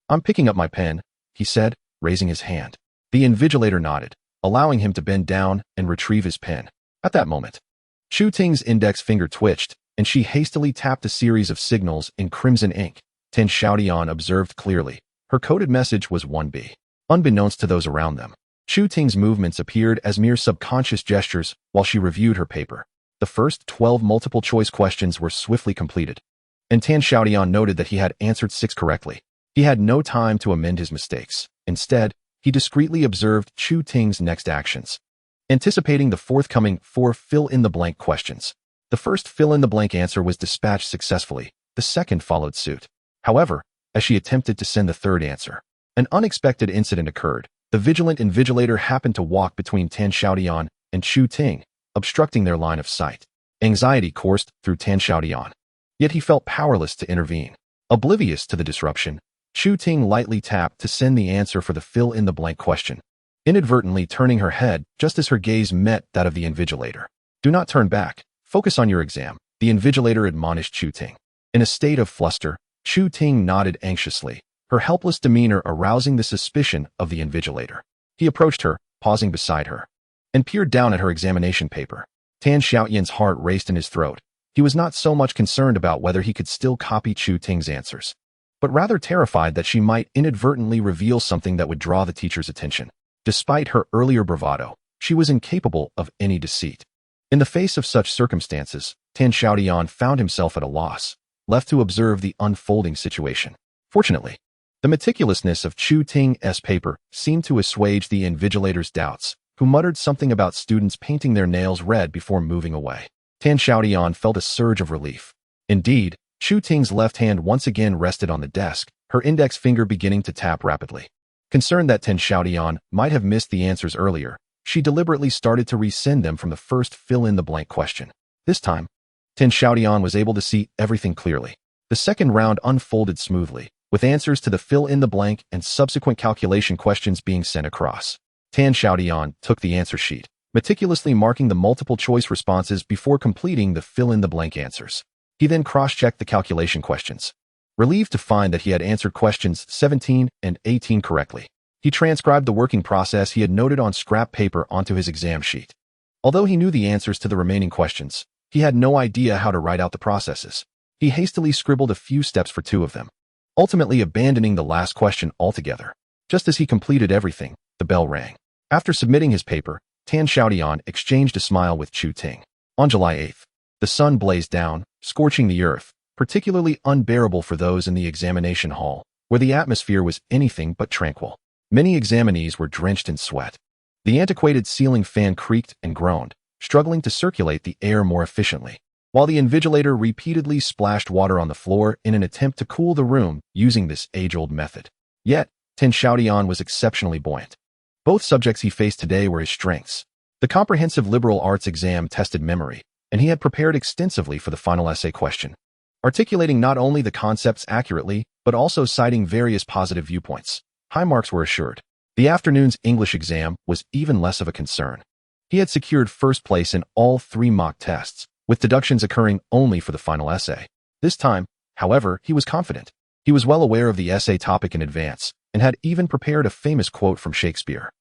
I'm picking up my pen," he said, raising his hand. The invigilator nodded, allowing him to bend down and retrieve his pen. At that moment, Chu Ting's index finger twitched, and she hastily tapped a series of signals in crimson ink. Xiaotian observed clearly. Her coded message was 1B. Unbeknownst to those around them, Chu Ting's movements appeared as mere subconscious gestures while she reviewed her paper. The first 12 multiple-choice questions were swiftly completed, and Xiaotian noted that he had answered 6 correctly. He had no time to amend his mistakes. Instead, he discreetly observed Chu Ting's next actions, anticipating the forthcoming 4 fill-in-the-blank questions. The first fill-in-the-blank answer was dispatched successfully. The second followed suit. However, as she attempted to send the third answer, an unexpected incident occurred. The vigilant invigilator happened to walk between Xiaotian and Chu Ting, obstructing their line of sight. Anxiety coursed through Xiaotian, yet he felt powerless to intervene. Oblivious to the disruption, Chu Ting lightly tapped to send the answer for the fill-in-the-blank question, inadvertently turning her head just as her gaze met that of the invigilator. "Do not turn back. Focus on your exam," the invigilator admonished Chu Ting. In a state of fluster, Chu Ting nodded anxiously, her helpless demeanor arousing the suspicion of the invigilator. He approached her, pausing beside her, and peered down at her examination paper. Xiaotian's heart raced in his throat. He was not so much concerned about whether he could still copy Chu Ting's answers, but rather terrified that she might inadvertently reveal something that would draw the teacher's attention. Despite her earlier bravado, she was incapable of any deceit. In the face of such circumstances, Xiaotian found himself at a loss, left to observe the unfolding situation. Fortunately, the meticulousness of Chu Ting's paper seemed to assuage the invigilator's doubts, who muttered something about students painting their nails red before moving away. Xiaotian felt a surge of relief. Indeed, Chu Ting's left hand once again rested on the desk, her index finger beginning to tap rapidly. Concerned that Xiaotian might have missed the answers earlier, she deliberately started to resend them from the first fill-in-the-blank question. This time, Xiaotian was able to see everything clearly. The second round unfolded smoothly, with answers to the fill-in-the-blank and subsequent calculation questions being sent across. Xiaotian took the answer sheet, meticulously marking the multiple-choice responses before completing the fill-in-the-blank answers. He then cross-checked the calculation questions, relieved to find that he had answered questions 17 and 18 correctly. He transcribed the working process he had noted on scrap paper onto his exam sheet. Although he knew the answers to the remaining questions, he had no idea how to write out the processes. He hastily scribbled a few steps for 2 of them, ultimately abandoning the last question altogether. Just as he completed everything, the bell rang. After submitting his paper, Xiaotian exchanged a smile with Chu Ting. On July 8th, the sun blazed down, scorching the earth, particularly unbearable for those in the examination hall, where the atmosphere was anything but tranquil. Many examinees were drenched in sweat. The antiquated ceiling fan creaked and groaned, struggling to circulate the air more efficiently, while the invigilator repeatedly splashed water on the floor in an attempt to cool the room using this age-old method. Yet, Xiaotian was exceptionally buoyant. Both subjects he faced today were his strengths. The comprehensive liberal arts exam tested memory, and he had prepared extensively for the final essay question, articulating not only the concepts accurately, but also citing various positive viewpoints. High marks were assured. The afternoon's English exam was even less of a concern. He had secured first place in all 3 mock tests, with deductions occurring only for the final essay. This time, however, he was confident. He was well aware of the essay topic in advance, and had even prepared a famous quote from Shakespeare,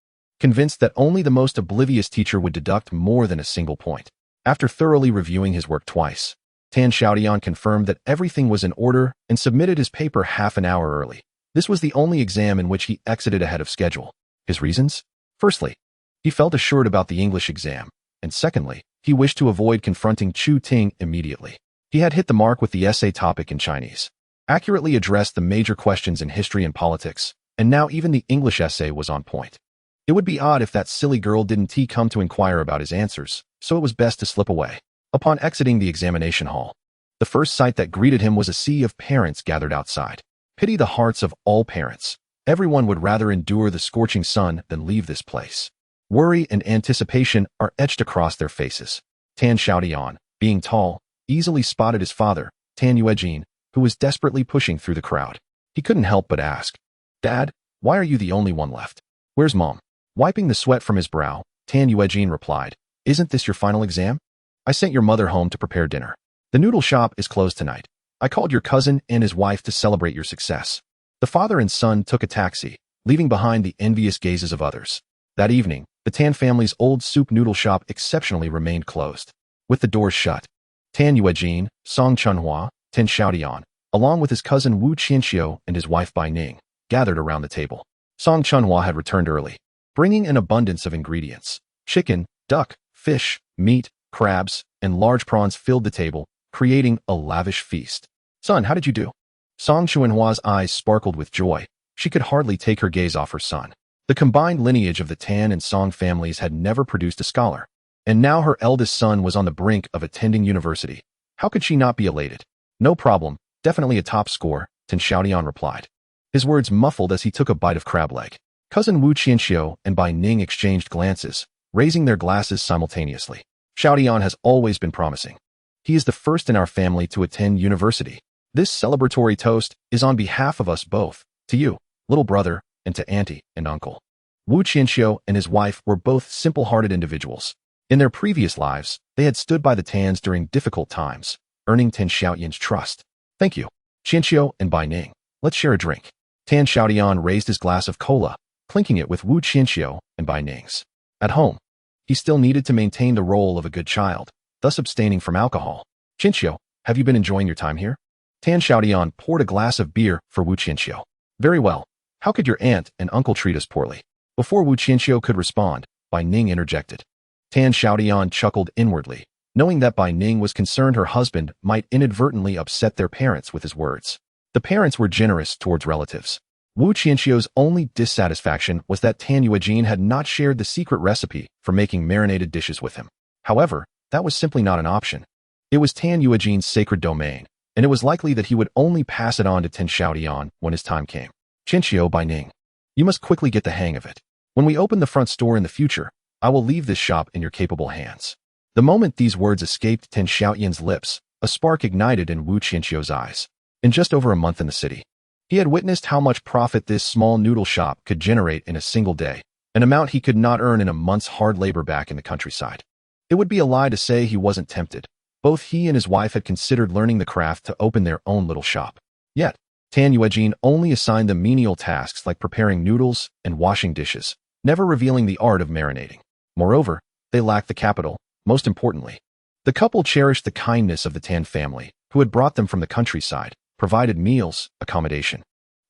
convinced that only the most oblivious teacher would deduct more than a single point. After thoroughly reviewing his work twice, Xiaotian confirmed that everything was in order and submitted his paper half an hour early. This was the only exam in which he exited ahead of schedule. His reasons? Firstly, he felt assured about the English exam, and secondly, he wished to avoid confronting Chu Ting immediately. He had hit the mark with the essay topic in Chinese. accurately addressed the major questions in history and politics, and now even the English essay was on point. It would be odd if that silly girl didn't come to inquire about his answers, so it was best to slip away. Upon exiting the examination hall, the first sight that greeted him was a sea of parents gathered outside. Pity the hearts of all parents. Everyone would rather endure the scorching sun than leave this place. Worry and anticipation are etched across their faces. Tan Xiaotian, being tall, easily spotted his father, Tan Yuejin, who was desperately pushing through the crowd. He couldn't help but ask, "Dad, why are you the only one left? Where's Mom?" Wiping the sweat from his brow, Tan Yuejin replied, "Isn't this your final exam? I sent your mother home to prepare dinner. The noodle shop is closed tonight. I called your cousin and his wife to celebrate your success." The father and son took a taxi, leaving behind the envious gazes of others. That evening, the Tan family's old soup noodle shop exceptionally remained closed. With the doors shut, Tan Yuejin, Song Chunhua, Tan Xiaotian, along with his cousin Wu Qianxiu and his wife Bai Ning, gathered around the table. Song Chunhua had returned early, bringing an abundance of ingredients. Chicken, duck, fish, meat, crabs, and large prawns filled the table, creating a lavish feast. "Son, how did you do?" Song Chunhua's eyes sparkled with joy. She could hardly take her gaze off her son. The combined lineage of the Tan and Song families had never produced a scholar, and now her eldest son was on the brink of attending university. How could she not be elated? "No problem, definitely a top score," Tan Xiaotian replied, his words muffled as he took a bite of crab leg. Cousin Wu Qianxiu and Bai Ning exchanged glances, raising their glasses simultaneously. "Xiaotian has always been promising. He is the first in our family to attend university. This celebratory toast is on behalf of us both, to you, little brother, and to auntie and uncle." Wu Qianxiu and his wife were both simple-hearted individuals. In their previous lives, they had stood by the Tans during difficult times, earning Tan Xiaotian's trust. "Thank you, Qianxiu and Bai Ning. Let's share a drink." Tan Xiaotian raised his glass of cola, clinking it with Wu Qianxiu and Bai Ning's. At home, he still needed to maintain the role of a good child, thus abstaining from alcohol. "Qianxiu, have you been enjoying your time here?" Tan Xiaotian poured a glass of beer for Wu Qianxiu. "Very well. How could your aunt and uncle treat us poorly?" Before Wu Qianxiu could respond, Bai Ning interjected. Tan Xiaotian chuckled inwardly, knowing that Bai Ning was concerned her husband might inadvertently upset their parents with his words. The parents were generous towards relatives. Wu Qianxiu's only dissatisfaction was that Tan Yuejin had not shared the secret recipe for making marinated dishes with him. However, that was simply not an option. It was Tan Yuejin's sacred domain, and it was likely that he would only pass it on to Tan Xiaotian when his time came. "Qianxiu, Bai Ning, you must quickly get the hang of it. When we open the front store in the future, I will leave this shop in your capable hands." The moment these words escaped Tan Xiaotian's lips, a spark ignited in Wu Qianxiu's eyes. In just over a month in the city, he had witnessed how much profit this small noodle shop could generate in a single day, an amount he could not earn in a month's hard labor back in the countryside. It would be a lie to say he wasn't tempted. Both he and his wife had considered learning the craft to open their own little shop. Yet, Tan Yuejin only assigned them menial tasks like preparing noodles and washing dishes, never revealing the art of marinating. Moreover, they lacked the capital. Most importantly, the couple cherished the kindness of the Tan family, who had brought them from the countryside, provided meals, accommodation,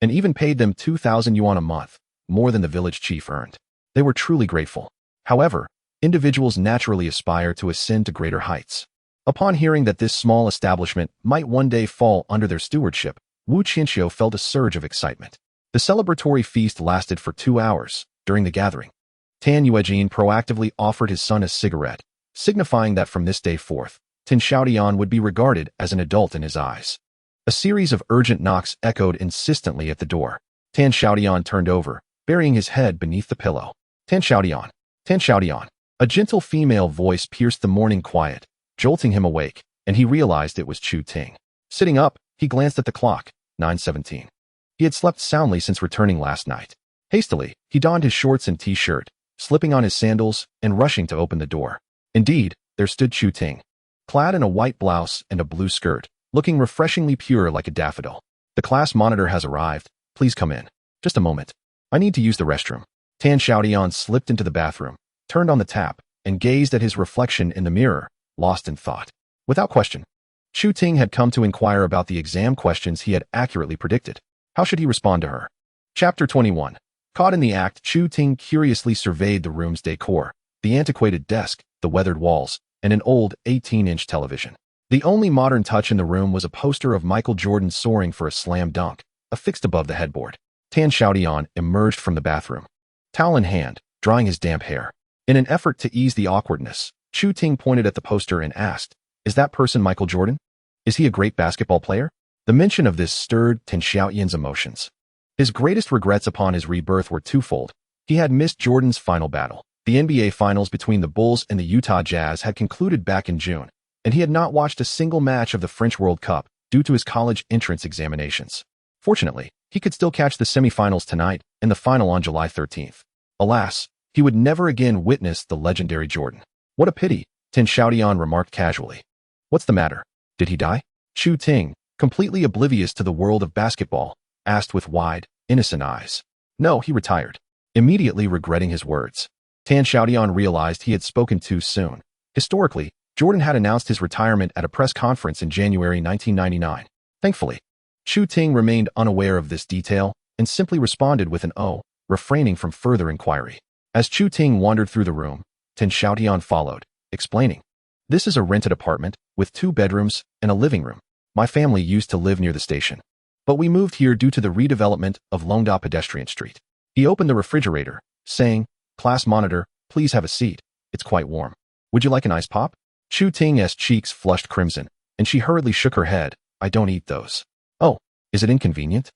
and even paid them 2,000 yuan a month, more than the village chief earned. They were truly grateful. However, individuals naturally aspire to ascend to greater heights. Upon hearing that this small establishment might one day fall under their stewardship, Wu Qianxiu felt a surge of excitement. The celebratory feast lasted for 2 hours. During the gathering, Tan Yuejin proactively offered his son a cigarette, signifying that from this day forth, Tan Xiaotian would be regarded as an adult in his eyes. A series of urgent knocks echoed insistently at the door. Tan Xiaotian turned over, burying his head beneath the pillow. "Tan Xiaotian, Tan Xiaotian." A gentle female voice pierced the morning quiet, jolting him awake, and he realized it was Chu Ting. Sitting up, he glanced at the clock, 9:17. He had slept soundly since returning last night. Hastily, he donned his shorts and t-shirt, slipping on his sandals and rushing to open the door. Indeed, there stood Chu Ting, clad in a white blouse and a blue skirt, looking refreshingly pure like a daffodil. "The class monitor has arrived. Please come in." "Just a moment. I need to use the restroom." Tan Xiaotian slipped into the bathroom, turned on the tap, and gazed at his reflection in the mirror, lost in thought. Without question, Chu Ting had come to inquire about the exam questions he had accurately predicted. How should he respond to her? Chapter 21. Caught in the act, Chu Ting curiously surveyed the room's decor, the antiquated desk, the weathered walls, and an old 18-inch television. The only modern touch in the room was a poster of Michael Jordan soaring for a slam dunk, affixed above the headboard. Tan Xiaotian emerged from the bathroom, towel in hand, drying his damp hair. In an effort to ease the awkwardness, Chu Ting pointed at the poster and asked, "Is that person Michael Jordan? Is he a great basketball player?" The mention of this stirred Tan Xiaotian's emotions. His greatest regrets upon his rebirth were twofold. He had missed Jordan's final battle. The NBA Finals between the Bulls and the Utah Jazz had concluded back in June, and he had not watched a single match of the French World Cup due to his college entrance examinations. Fortunately, he could still catch the semifinals tonight and the final on July 13th. Alas, he would never again witness the legendary Jordan. "What a pity," Tan Xiaotian remarked casually. "What's the matter? Did he die?" Chu Ting, completely oblivious to the world of basketball, asked with wide, innocent eyes. "No, he retired," immediately regretting his words. Tan Xiaotian realized he had spoken too soon. Historically, Jordan had announced his retirement at a press conference in January 1999. Thankfully, Chu Ting remained unaware of this detail and simply responded with an "oh," refraining from further inquiry. As Chu Ting wandered through the room, Tan Xiaotian followed, explaining, "This is a rented apartment with 2 bedrooms and a living room. My family used to live near the station, but we moved here due to the redevelopment of Longda Pedestrian Street." He opened the refrigerator, saying, "Class monitor, please have a seat. It's quite warm. Would you like an ice pop?" Chu Ting's cheeks flushed crimson, and she hurriedly shook her head. "I don't eat those." "Oh, is it inconvenient?"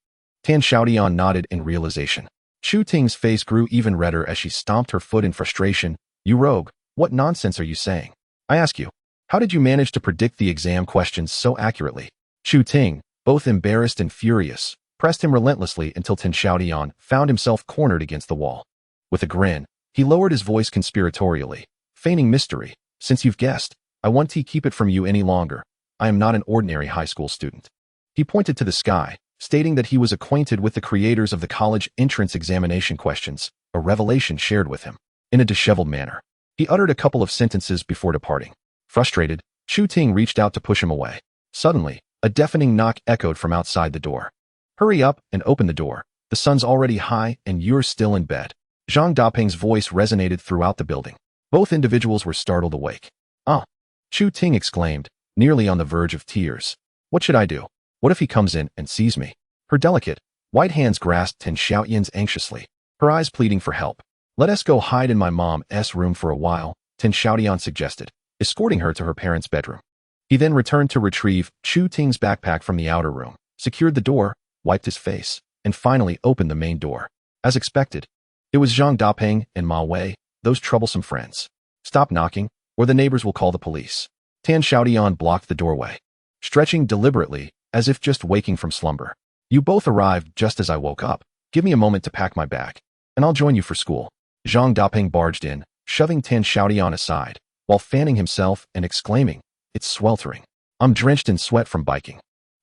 Tan Xiaotian nodded in realization. Chu Ting's face grew even redder as she stomped her foot in frustration. "You rogue, what nonsense are you saying? I ask you, how did you manage to predict the exam questions so accurately?" Chu Ting, both embarrassed and furious, pressed him relentlessly until Tan Xiaotian found himself cornered against the wall. With a grin, he lowered his voice conspiratorially, feigning mystery. "Since you've guessed, I won't keep it from you any longer. I am not an ordinary high school student." He pointed to the sky, stating that he was acquainted with the creators of the college entrance examination questions, a revelation shared with him. In a disheveled manner, he uttered a couple of sentences before departing. Frustrated, Chu Ting reached out to push him away. Suddenly, a deafening knock echoed from outside the door. "Hurry up and open the door. The sun's already high and you're still in bed." Zhang Daping's voice resonated throughout the building. Both individuals were startled awake. "Ah!" Chu Ting exclaimed, nearly on the verge of tears. "What should I do? What if he comes in and sees me?" Her delicate, white hands grasped Tan Xiaotian's anxiously, her eyes pleading for help. "Let us go hide in my mom's room for a while," Tan Xiaotian suggested, escorting her to her parents' bedroom. He then returned to retrieve Chu Ting's backpack from the outer room, secured the door, wiped his face, and finally opened the main door. As expected, it was Zhang Daping and Ma Wei, those troublesome friends. "Stop knocking, or the neighbors will call the police." Tan Xiaotian blocked the doorway, stretching deliberately, as if just waking from slumber. "You both arrived just as I woke up. Give me a moment to pack my bag, and I'll join you for school." Zhang Daping barged in, shoving Tan Xiaotian aside, while fanning himself and exclaiming, "It's sweltering. I'm drenched in sweat from biking.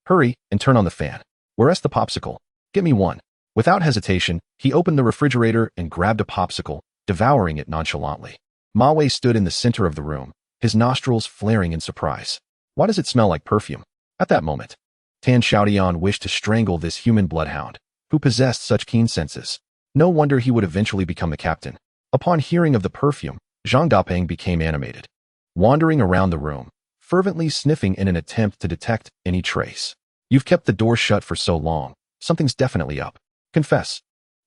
Hurry and turn on the fan. Where's the popsicle? Get me one." Without hesitation, he opened the refrigerator and grabbed a popsicle, devouring it nonchalantly. Ma Wei stood in the center of the room, his nostrils flaring in surprise. "Why does it smell like perfume?" At that moment, Tan Xiaotian wished to strangle this human bloodhound, who possessed such keen senses. No wonder he would eventually become the captain. Upon hearing of the perfume, Zhang Daping became animated, wandering around the room, fervently sniffing in an attempt to detect any trace. "You've kept the door shut for so long. Something's definitely up. Confess."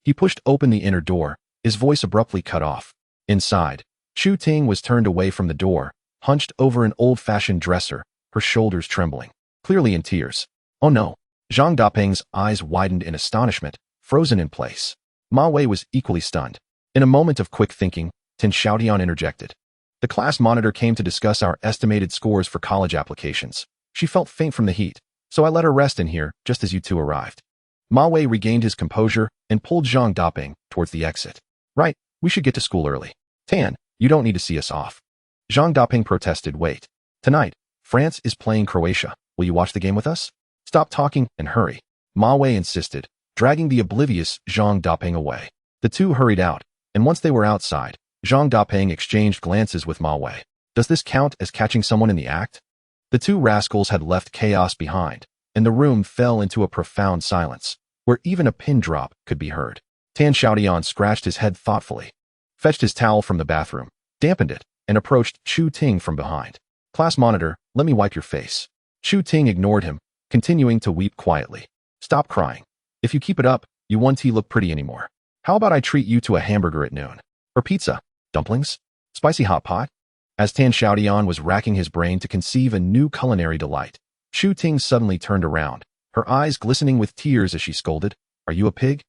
He pushed open the inner door, his voice abruptly cut off. Inside, Chu Ting was turned away from the door, hunched over an old-fashioned dresser, her shoulders trembling, clearly in tears. "Oh no." Zhang Daping's eyes widened in astonishment, frozen in place. Ma Wei was equally stunned. In a moment of quick thinking, Tan Xiaotian interjected. "The class monitor came to discuss our estimated scores for college applications. She felt faint from the heat, so I let her rest in here just as you two arrived." Ma Wei regained his composure and pulled Zhang Daping towards the exit. "Right, we should get to school early. Tan, you don't need to see us off." Zhang Daping protested. "Wait. Tonight, France is playing Croatia. Will you watch the game with us? Stop talking and hurry." Ma Wei insisted, dragging the oblivious Zhang Daping away. The two hurried out, and once they were outside, Zhang Daping exchanged glances with Ma Wei. Does this count as catching someone in the act? The two rascals had left chaos behind, and the room fell into a profound silence, where even a pin drop could be heard. Tan Xiaotian scratched his head thoughtfully, fetched his towel from the bathroom, dampened it, and approached Chu Ting from behind. Class monitor, let me wipe your face. Chu Ting ignored him, continuing to weep quietly. Stop crying. If you keep it up, you won't look pretty anymore. How about I treat you to a hamburger at noon? Or pizza? Dumplings? Spicy hot pot? As Tan Xiaotian was racking his brain to conceive a new culinary delight, Chu Ting suddenly turned around, her eyes glistening with tears as she scolded, Are you a pig?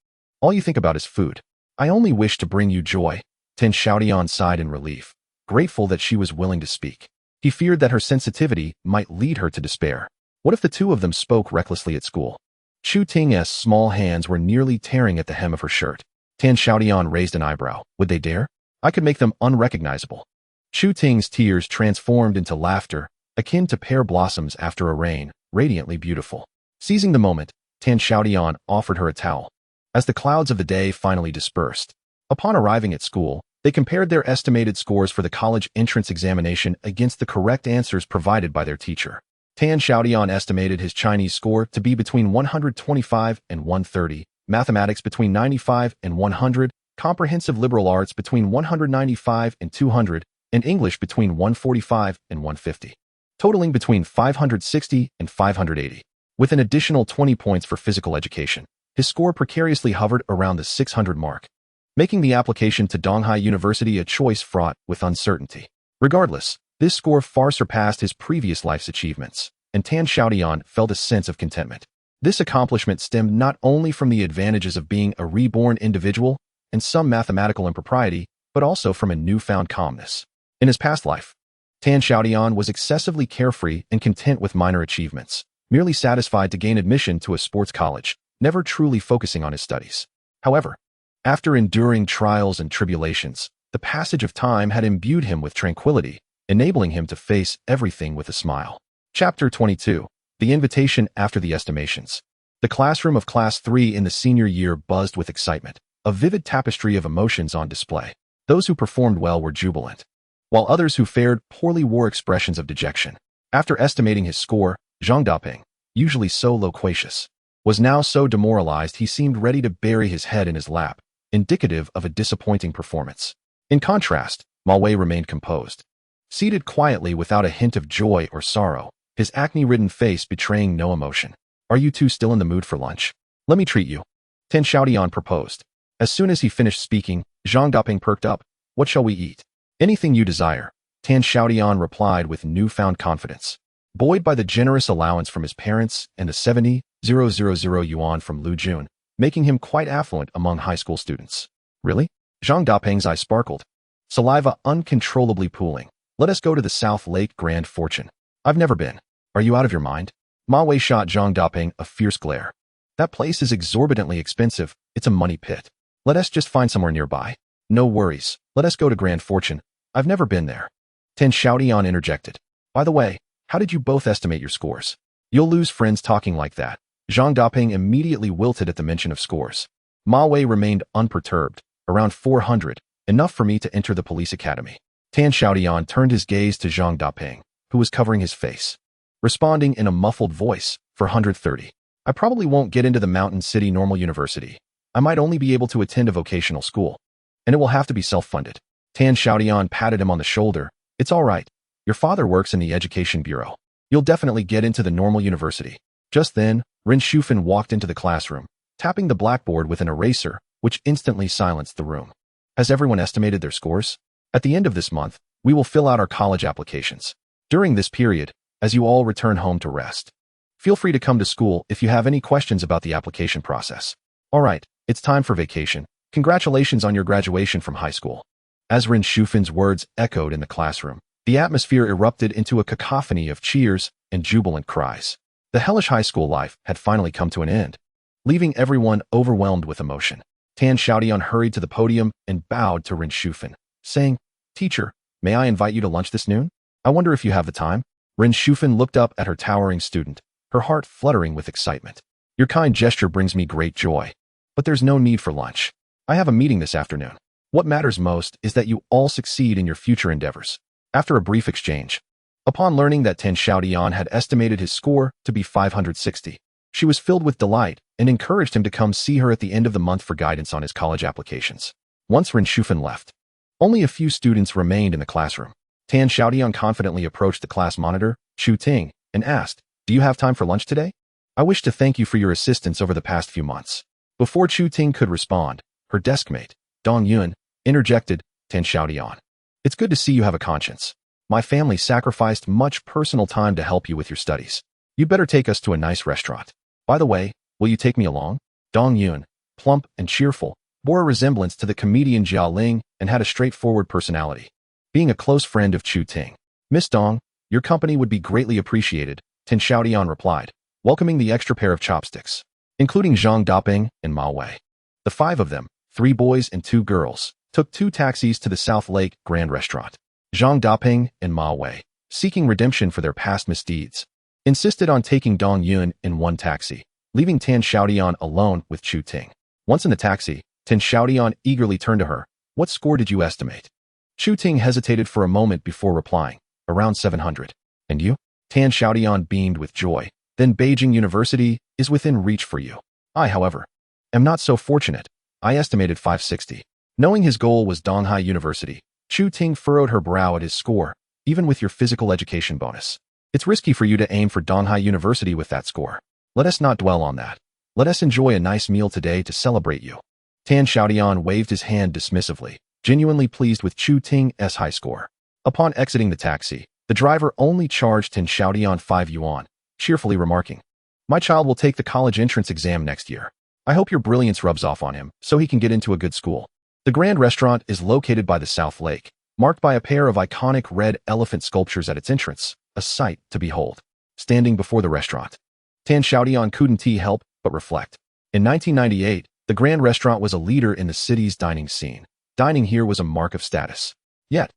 All you think about is food. I only wish to bring you joy. Tan Xiaotian sighed in relief, grateful that she was willing to speak. He feared that her sensitivity might lead her to despair. What if the two of them spoke recklessly at school? Chu Ting's small hands were nearly tearing at the hem of her shirt. Tan Xiaotian raised an eyebrow. Would they dare? I could make them unrecognizable. Chu Ting's tears transformed into laughter, akin to pear blossoms after a rain, radiantly beautiful. Seizing the moment, Tan Xiaotian offered her a towel. As the clouds of the day finally dispersed, upon arriving at school, they compared their estimated scores for the college entrance examination against the correct answers provided by their teacher. Tan Xiaotian estimated his Chinese score to be between 125 and 130, mathematics between 95 and 100, comprehensive liberal arts between 195 and 200, and English between 145 and 150, totaling between 560 and 580. With an additional 20 points for physical education, his score precariously hovered around the 600 mark, making the application to Donghai University a choice fraught with uncertainty. Regardless, this score far surpassed his previous life's achievements, and Tan Xiaotian felt a sense of contentment. This accomplishment stemmed not only from the advantages of being a reborn individual and some mathematical impropriety, but also from a newfound calmness. In his past life, Tan Xiaotian was excessively carefree and content with minor achievements, merely satisfied to gain admission to a sports college, never truly focusing on his studies. However, after enduring trials and tribulations, the passage of time had imbued him with tranquility, enabling him to face everything with a smile. Chapter 22. The invitation after the estimations. The classroom of Class 3 in the senior year buzzed with excitement, a vivid tapestry of emotions on display. Those who performed well were jubilant, while others who fared poorly wore expressions of dejection. After estimating his score, Zhang Daping, usually so loquacious, was now so demoralized he seemed ready to bury his head in his lap, indicative of a disappointing performance. In contrast, Ma Wei remained composed, seated quietly without a hint of joy or sorrow, his acne-ridden face betraying no emotion. Are you two still in the mood for lunch? Let me treat you. Tan Xiaotian proposed. As soon as he finished speaking, Zhang Daping perked up. What shall we eat? Anything you desire, Tan Xiaotian replied with newfound confidence. Buoyed by the generous allowance from his parents and the 70,000 yuan from Lu Jun, making him quite affluent among high school students. Really? Zhang Daping's eyes sparkled, saliva uncontrollably pooling. Let us go to the South Lake Grand Fortune. I've never been. Are you out of your mind? Ma Wei shot Zhang Daping a fierce glare. That place is exorbitantly expensive. It's a money pit. Let us just find somewhere nearby. No worries. Let us go to Grand Fortune. I've never been there. Tan Xiaotian interjected. By the way, how did you both estimate your scores? You'll lose friends talking like that. Zhang Daping immediately wilted at the mention of scores. Ma Wei remained unperturbed. Around 400, enough for me to enter the police academy. Tan Xiaotian turned his gaze to Zhang Daping, who was covering his face, responding in a muffled voice, for 130. I probably won't get into the Mountain City Normal University. I might only be able to attend a vocational school, and it will have to be self-funded. Tan Xiaotian patted him on the shoulder. It's all right. Your father works in the Education Bureau. You'll definitely get into the normal university. Just then, Ren Shufan walked into the classroom, tapping the blackboard with an eraser, which instantly silenced the room. Has everyone estimated their scores? At the end of this month, we will fill out our college applications. During this period, as you all return home to rest, feel free to come to school if you have any questions about the application process. All right, it's time for vacation. Congratulations on your graduation from high school. As Ren Shufan's words echoed in the classroom, the atmosphere erupted into a cacophony of cheers and jubilant cries. The hellish high school life had finally come to an end, leaving everyone overwhelmed with emotion. Tan Xiaotian hurried to the podium and bowed to Ren Shufan, saying, Teacher, may I invite you to lunch this noon? I wonder if you have the time? Ren Shufan looked up at her towering student, her heart fluttering with excitement. Your kind gesture brings me great joy. But there's no need for lunch. I have a meeting this afternoon. What matters most is that you all succeed in your future endeavors. After a brief exchange, upon learning that Tan Xiaotian had estimated his score to be 560, she was filled with delight and encouraged him to come see her at the end of the month for guidance on his college applications. Once Ren Shufan left, only a few students remained in the classroom. Tan Xiaotian confidently approached the class monitor, Chu Ting, and asked, "Do you have time for lunch today? I wish to thank you for your assistance over the past few months." Before Chu Ting could respond, her deskmate, Dong Yun, interjected, "Tan Xiaotian, it's good to see you have a conscience. My family sacrificed much personal time to help you with your studies. You'd better take us to a nice restaurant. By the way, will you take me along?" Dong Yun, plump and cheerful, bore a resemblance to the comedian Jiao Ling and had a straightforward personality. Being a close friend of Chu Ting, "Miss Dong, your company would be greatly appreciated," Tan Xiaotian replied, welcoming the extra pair of chopsticks, including Zhang Daping and Ma Wei. The five of them, 3 boys and 2 girls, took 2 taxis to the South Lake Grand Restaurant. Zhang Daping and Ma Wei, seeking redemption for their past misdeeds, insisted on taking Dong Yun in one taxi, leaving Tan Xiaotian alone with Chu Ting. Once in the taxi, Tan Xiaotian eagerly turned to her. "What score did you estimate?" Chu Ting hesitated for a moment before replying, "Around 700. And you?" Tan Xiaotian beamed with joy. "Then Beijing University is within reach for you. I, however, am not so fortunate. I estimated 560. Knowing his goal was Donghai University, Chu Ting furrowed her brow at his score. "Even with your physical education bonus, it's risky for you to aim for Donghai University with that score. Let us not dwell on that. Let us enjoy a nice meal today to celebrate you." Tan Xiaotian waved his hand dismissively, genuinely pleased with Chu Ting's high score. Upon exiting the taxi, the driver only charged Tan Xiaotian 5 yuan, cheerfully remarking, "My child will take the college entrance exam next year. I hope your brilliance rubs off on him so he can get into a good school." The Grand Restaurant is located by the South Lake, marked by a pair of iconic red elephant sculptures at its entrance, a sight to behold. Standing before the restaurant, Tan Xiaotian couldn't help but reflect. In 1998, the Grand Restaurant was a leader in the city's dining scene. Dining here was a mark of status. Yet,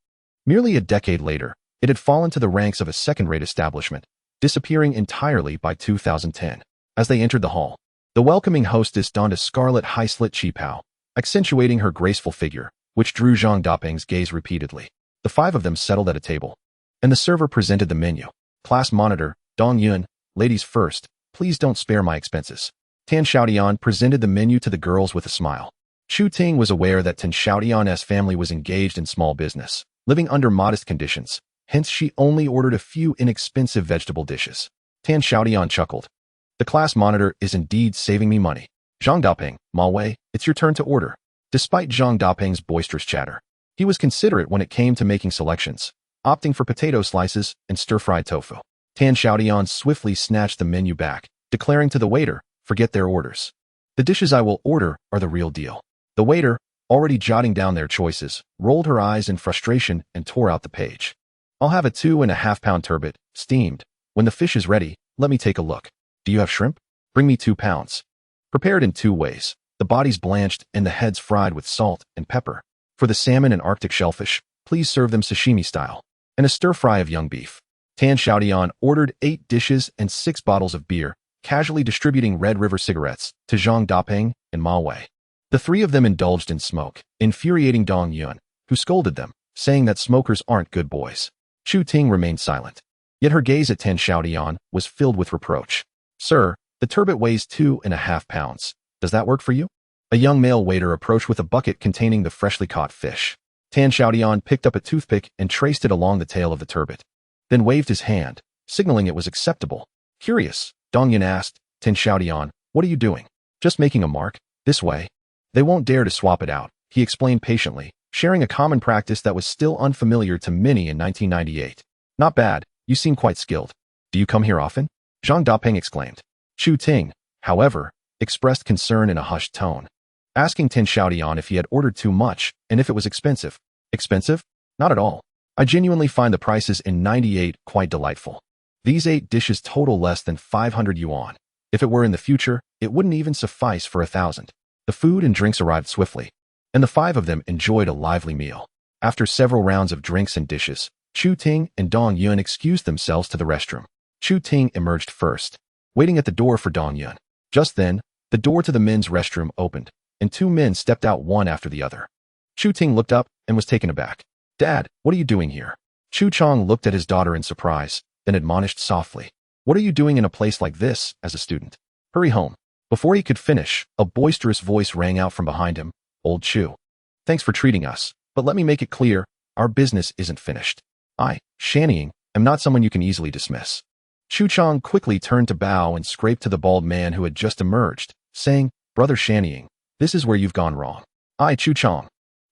merely a decade later, it had fallen to the ranks of a second-rate establishment, disappearing entirely by 2010. As they entered the hall, the welcoming hostess donned a scarlet high-slit qipao, accentuating her graceful figure, which drew Zhang Daping's gaze repeatedly. The 5 of them settled at a table, and the server presented the menu. "Class monitor, Dong Yun, ladies first, please don't spare my expenses." Tan Xiaotian presented the menu to the girls with a smile. Chu Ting was aware that Tan Xiaotian's family was engaged in small business, living under modest conditions, hence she only ordered a few inexpensive vegetable dishes. Tan Xiaotian chuckled. "The class monitor is indeed saving me money. Zhang Daping, Ma Wei, it's your turn to order." Despite Zhang Daping's boisterous chatter, he was considerate when it came to making selections, opting for potato slices and stir-fried tofu. Tan Xiaotian swiftly snatched the menu back, declaring to the waiter, "Forget their orders. The dishes I will order are the real deal." The waiter, already jotting down their choices, rolled her eyes in frustration and tore out the page. "I'll have a 2.5-pound turbot, steamed. When the fish is ready, let me take a look. Do you have shrimp? Bring me 2 pounds. Prepared in 2 ways, the bodies blanched and the heads fried with salt and pepper. For the salmon and Arctic shellfish, please serve them sashimi style. And a stir-fry of young beef." Tan Xiaotian ordered 8 dishes and 6 bottles of beer, casually distributing Red River cigarettes to Zhang Daping and Ma Wei. The 3 of them indulged in smoke, infuriating Dong Yun, who scolded them, saying that smokers aren't good boys. Chu Ting remained silent, yet her gaze at Tan Xiaotian was filled with reproach. "Sir, the turbot weighs 2.5 pounds. Does that work for you?" A young male waiter approached with a bucket containing the freshly caught fish. Tan Xiaotian picked up a toothpick and traced it along the tail of the turbot, then waved his hand, signaling it was acceptable. Curious, Dong Yun asked, "Tan Xiaotian, what are you doing?" "Just making a mark. This way. They won't dare to swap it out," he explained patiently, sharing a common practice that was still unfamiliar to many in 1998. "Not bad, you seem quite skilled. Do you come here often?" Zhang Daping exclaimed. Chu Ting, however, expressed concern in a hushed tone, asking Tan Xiaotian if he had ordered too much and if it was expensive. "Expensive? Not at all. I genuinely find the prices in 98 quite delightful. These 8 dishes total less than 500 yuan. If it were in the future, it wouldn't even suffice for 1,000. The food and drinks arrived swiftly, and the 5 of them enjoyed a lively meal. After several rounds of drinks and dishes, Chu Ting and Dong Yun excused themselves to the restroom. Chu Ting emerged first, waiting at the door for Dong Yun. Just then, the door to the men's restroom opened, and 2 men stepped out one after the other. Chu Ting looked up and was taken aback. "Dad, what are you doing here?" Chu Chong looked at his daughter in surprise, then admonished softly, "What are you doing in a place like this as a student? Hurry home." Before he could finish, a boisterous voice rang out from behind him. "Old Chu, thanks for treating us, but let me make it clear, our business isn't finished." I, Shannying, am not someone you can easily dismiss. Chu Chang quickly turned to bow and scraped to the bald man who had just emerged, saying, Brother Shannying, this is where you've gone wrong. I, Chu Chang,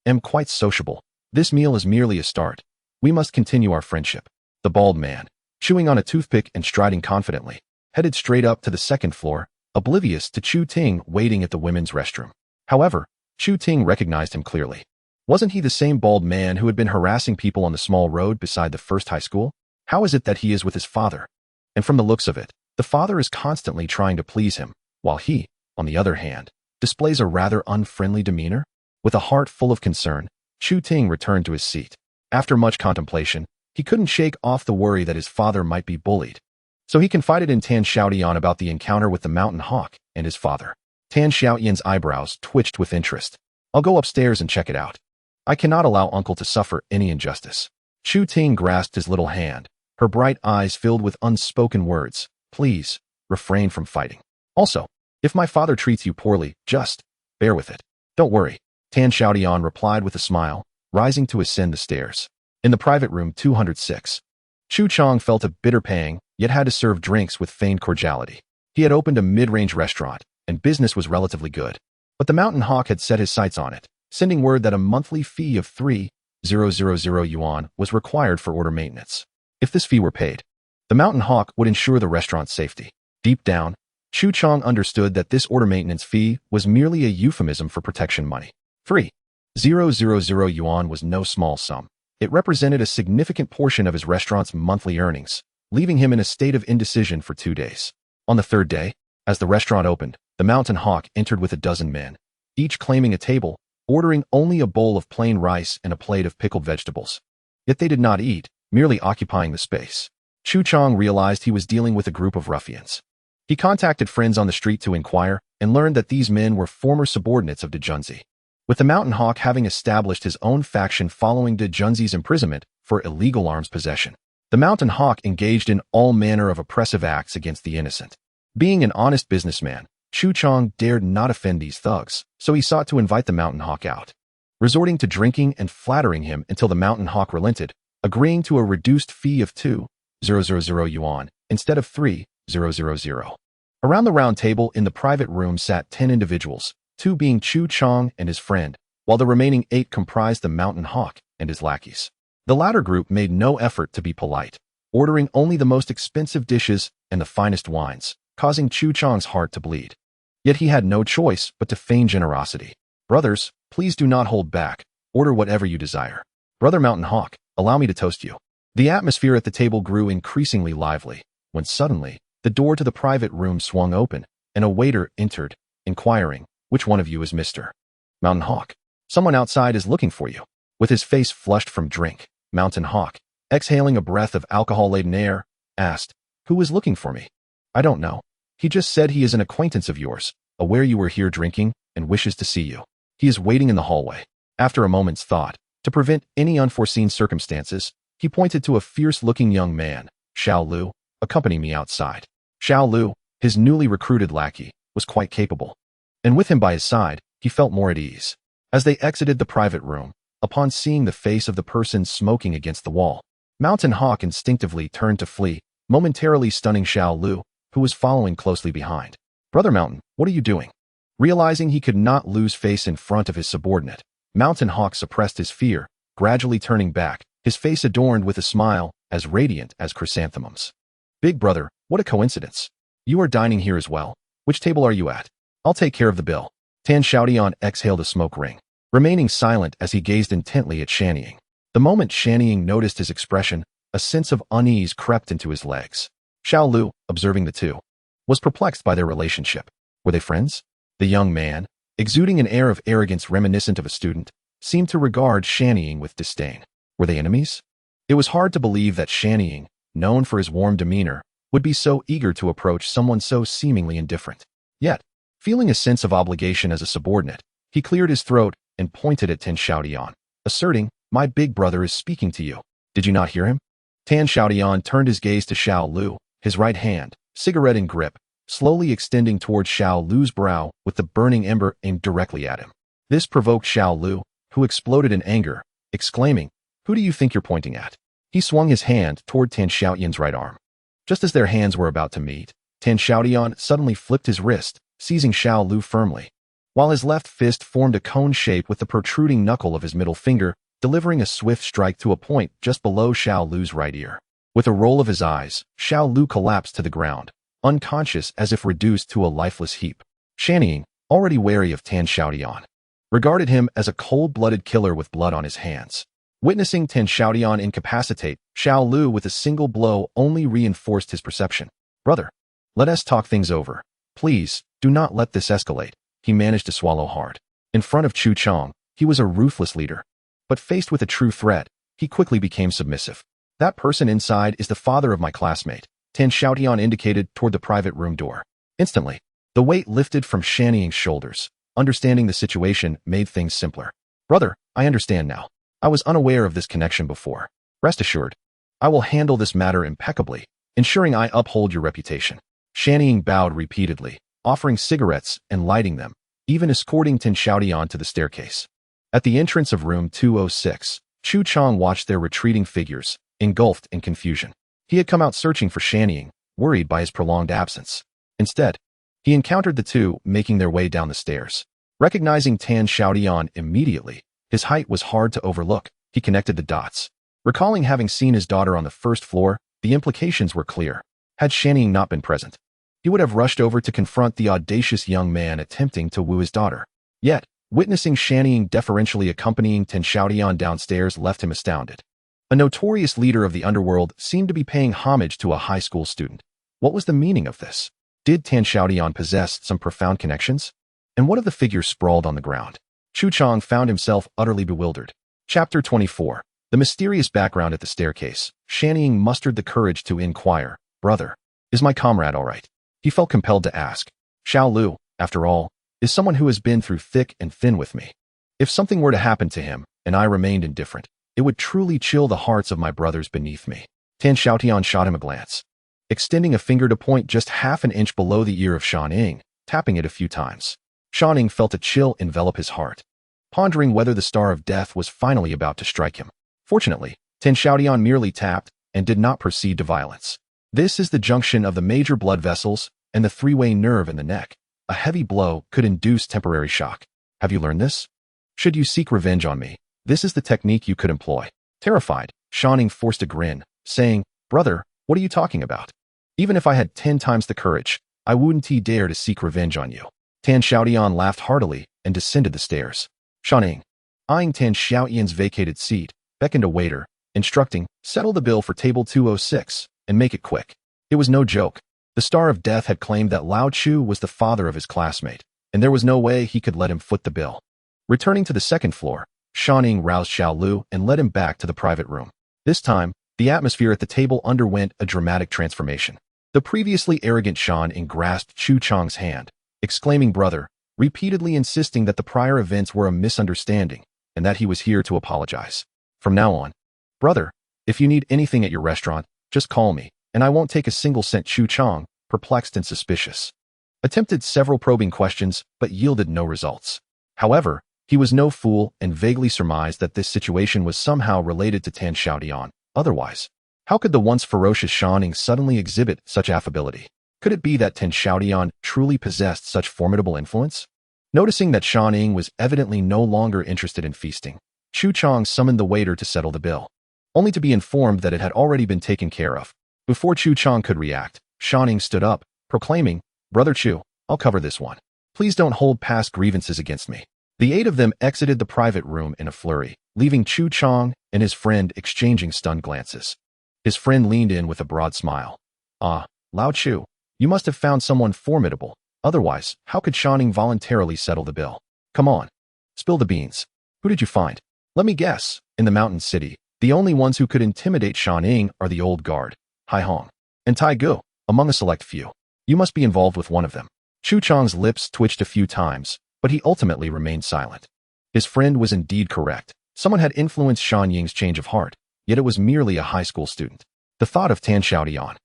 am quite sociable. This meal is merely a start. We must continue our friendship. The bald man, chewing on a toothpick and striding confidently, headed straight up to the second floor, oblivious to Chu Ting waiting at the women's restroom. However, Chu Ting recognized him clearly. Wasn't he the same bald man who had been harassing people on the small road beside the first high school? How is it that he is with his father? And from the looks of it, the father is constantly trying to please him, while he, on the other hand, displays a rather unfriendly demeanor. With a heart full of concern, Chu Ting returned to his seat. After much contemplation, he couldn't shake off the worry that his father might be bullied. So he confided in Tan Xiaotian about the encounter with the mountain hawk and his father. Tan Xiaotian's eyebrows twitched with interest. I'll go upstairs and check it out. I cannot allow uncle to suffer any injustice. Chu Ting grasped his little hand, her bright eyes filled with unspoken words. Please, refrain from fighting. Also, if my father treats you poorly, just bear with it. Don't worry, Tan Xiaotian replied with a smile, rising to ascend the stairs. In the private room 206, Chu Chang felt a bitter pang, yet had to serve drinks with feigned cordiality. He had opened a mid-range restaurant, and business was relatively good. But the mountain hawk had set his sights on it, sending word that a monthly fee of 3,000 yuan was required for order maintenance. If this fee were paid, the mountain hawk would ensure the restaurant's safety. Deep down, Chu Chang understood that this order maintenance fee was merely a euphemism for protection money. 3,000 yuan was no small sum. It represented a significant portion of his restaurant's monthly earnings, leaving him in a state of indecision for 2 days. On the third day, as the restaurant opened, the mountain hawk entered with a dozen men, each claiming a table, ordering only a bowl of plain rice and a plate of pickled vegetables. Yet they did not eat, merely occupying the space. Chu Chang realized he was dealing with a group of ruffians. He contacted friends on the street to inquire and learned that these men were former subordinates of De Junzi. With the mountain hawk having established his own faction following De Junzi's imprisonment for illegal arms possession, the mountain hawk engaged in all manner of oppressive acts against the innocent. Being an honest businessman, Chu Chang dared not offend these thugs, so he sought to invite the mountain hawk out, resorting to drinking and flattering him until the mountain hawk relented, agreeing to a reduced fee of 2,000 yuan instead of 3,000. Around the round table in the private room sat 10 individuals, 2 being Chu Chang and his friend, while the remaining 8 comprised the mountain hawk and his lackeys. The latter group made no effort to be polite, ordering only the most expensive dishes and the finest wines, causing Chu Chang's heart to bleed. Yet he had no choice but to feign generosity. Brothers, please do not hold back. Order whatever you desire. Brother Mountain Hawk, allow me to toast you. The atmosphere at the table grew increasingly lively, when suddenly, the door to the private room swung open, and a waiter entered, inquiring, which one of you is Mr. Mountain Hawk? Someone outside is looking for you. With his face flushed from drink, Mountain Hawk, exhaling a breath of alcohol-laden air, asked, who is looking for me? I don't know. He just said he is an acquaintance of yours, aware you were here drinking, and wishes to see you. He is waiting in the hallway. After a moment's thought, to prevent any unforeseen circumstances, he pointed to a fierce-looking young man, Xiao Lu, accompany me outside. Xiao Lu, his newly recruited lackey, was quite capable. And with him by his side, he felt more at ease. As they exited the private room, upon seeing the face of the person smoking against the wall, Mountain Hawk instinctively turned to flee, momentarily stunning Xiao Lu, who was following closely behind. Brother Mountain, what are you doing? Realizing he could not lose face in front of his subordinate, Mountain Hawk suppressed his fear, gradually turning back, his face adorned with a smile, as radiant as chrysanthemums. Big brother, what a coincidence. You are dining here as well. Which table are you at? I'll take care of the bill. Tan Xiaotian exhaled a smoke ring, remaining silent as he gazed intently at Shannying. The moment Shannying noticed his expression, a sense of unease crept into his legs. Xiao Lu, observing the two, was perplexed by their relationship. Were they friends? The young man, exuding an air of arrogance reminiscent of a student, seemed to regard Shannying with disdain. Were they enemies? It was hard to believe that Shannying, known for his warm demeanor, would be so eager to approach someone so seemingly indifferent. Yet, feeling a sense of obligation as a subordinate, he cleared his throat and pointed at Tan Xiaotian, asserting, my big brother is speaking to you. Did you not hear him? Tan Xiaotian turned his gaze to Xiao Lu, his right hand, cigarette in grip, slowly extending towards Xiao Lu's brow with the burning ember aimed directly at him. This provoked Xiao Lu, who exploded in anger, exclaiming, who do you think you're pointing at? He swung his hand toward Tan Xiaotian's right arm. Just as their hands were about to meet, Tan Xiaotian suddenly flipped his wrist, seizing Xiao Lu firmly, while his left fist formed a cone shape with the protruding knuckle of his middle finger, delivering a swift strike to a point just below Xiao Lu's right ear. With a roll of his eyes, Xiao Lu collapsed to the ground, unconscious as if reduced to a lifeless heap. Xiaotian, already wary of Tan Xiaotian, regarded him as a cold-blooded killer with blood on his hands. Witnessing Tan Xiaotian incapacitate Xiao Lu with a single blow only reinforced his perception. "Brother, let us talk things over. Please, do not let this escalate." He managed to swallow hard. In front of Chu Chang, he was a ruthless leader. But faced with a true threat, he quickly became submissive. "That person inside is the father of my classmate," Tan Xiaotian indicated toward the private room door. Instantly, the weight lifted from Xiaotian's shoulders. Understanding the situation made things simpler. "Brother, I understand now. I was unaware of this connection before. Rest assured, I will handle this matter impeccably, ensuring I uphold your reputation." Xiaotian bowed repeatedly, offering cigarettes and lighting them, even escorting Tan Xiaotian to the staircase. At the entrance of room 206, Chu Chang watched their retreating figures, engulfed in confusion. He had come out searching for Xiaotian, worried by his prolonged absence. Instead, he encountered the two making their way down the stairs. Recognizing Tan Xiaotian immediately, his height was hard to overlook. He connected the dots. Recalling having seen his daughter on the first floor, the implications were clear. Had Xiaotian not been present, he would have rushed over to confront the audacious young man attempting to woo his daughter. Yet, witnessing Xiaotian deferentially accompanying Tan Xiaotian downstairs left him astounded. A notorious leader of the underworld seemed to be paying homage to a high school student. What was the meaning of this? Did Tan Xiaotian possess some profound connections? And what of the figures sprawled on the ground? Chu Chang found himself utterly bewildered. Chapter 24. The mysterious background at the staircase. Xiaotian mustered the courage to inquire, "Brother, is my comrade all right?" He felt compelled to ask. Xiao Lu, after all, is someone who has been through thick and thin with me. If something were to happen to him, and I remained indifferent, it would truly chill the hearts of my brothers beneath me. Tan Xiaotian shot him a glance, extending a finger to point just half an inch below the ear of Xiaotian, tapping it a few times. Xiaotian felt a chill envelop his heart, pondering whether the star of death was finally about to strike him. Fortunately, Tan Xiaotian merely tapped and did not proceed to violence. This is the junction of the major blood vessels and the three-way nerve in the neck. A heavy blow could induce temporary shock. Have you learned this? Should you seek revenge on me, this is the technique you could employ. Terrified, Xiaotian forced a grin, saying, "Brother, what are you talking about? Even if I had 10 times the courage, I wouldn't dare to seek revenge on you." Tan Xiaotian laughed heartily and descended the stairs. Xiaotian, eyeing Tan Xiaotian's vacated seat, beckoned a waiter, instructing, "Settle the bill for table 206, and make it quick." It was no joke. The star of death had claimed that Lao Chu was the father of his classmate, and there was no way he could let him foot the bill. Returning to the second floor, Xiaotian roused Xiao Lu and led him back to the private room. This time, the atmosphere at the table underwent a dramatic transformation. The previously arrogant Xiaotian grasped Chu Chang's hand, exclaiming, "Brother," repeatedly insisting that the prior events were a misunderstanding and that he was here to apologize. "From now on, brother, if you need anything at your restaurant, just call me, and I won't take a single cent." Chu Chang, perplexed and suspicious, attempted several probing questions but yielded no results. However, he was no fool and vaguely surmised that this situation was somehow related to Tan Xiaotian. Otherwise, how could the once ferocious Xiaotian suddenly exhibit such affability? Could it be that Tan Xiaotian truly possessed such formidable influence? Noticing that Xiaotian was evidently no longer interested in feasting, Chu Chang summoned the waiter to settle the bill, only to be informed that it had already been taken care of. Before Chu Chang could react, Xiaotian stood up, proclaiming, "Brother Chu, I'll cover this one. Please don't hold past grievances against me." The 8 of them exited the private room in a flurry, leaving Chu Chang and his friend exchanging stunned glances. His friend leaned in with a broad smile. "Ah, Lao Chu, you must have found someone formidable. Otherwise, how could Xiaotian voluntarily settle the bill? Come on, spill the beans. Who did you find?" "Let me guess. In the mountain city, the only ones who could intimidate Xiaotian are the old guard, Hai Hong and Tai Gu, among a select few. You must be involved with one of them." Chu Chang's lips twitched a few times, but he ultimately remained silent. His friend was indeed correct. Someone had influenced Xiaotian's change of heart, yet it was merely a high school student. The thought of Tan Xiaotian,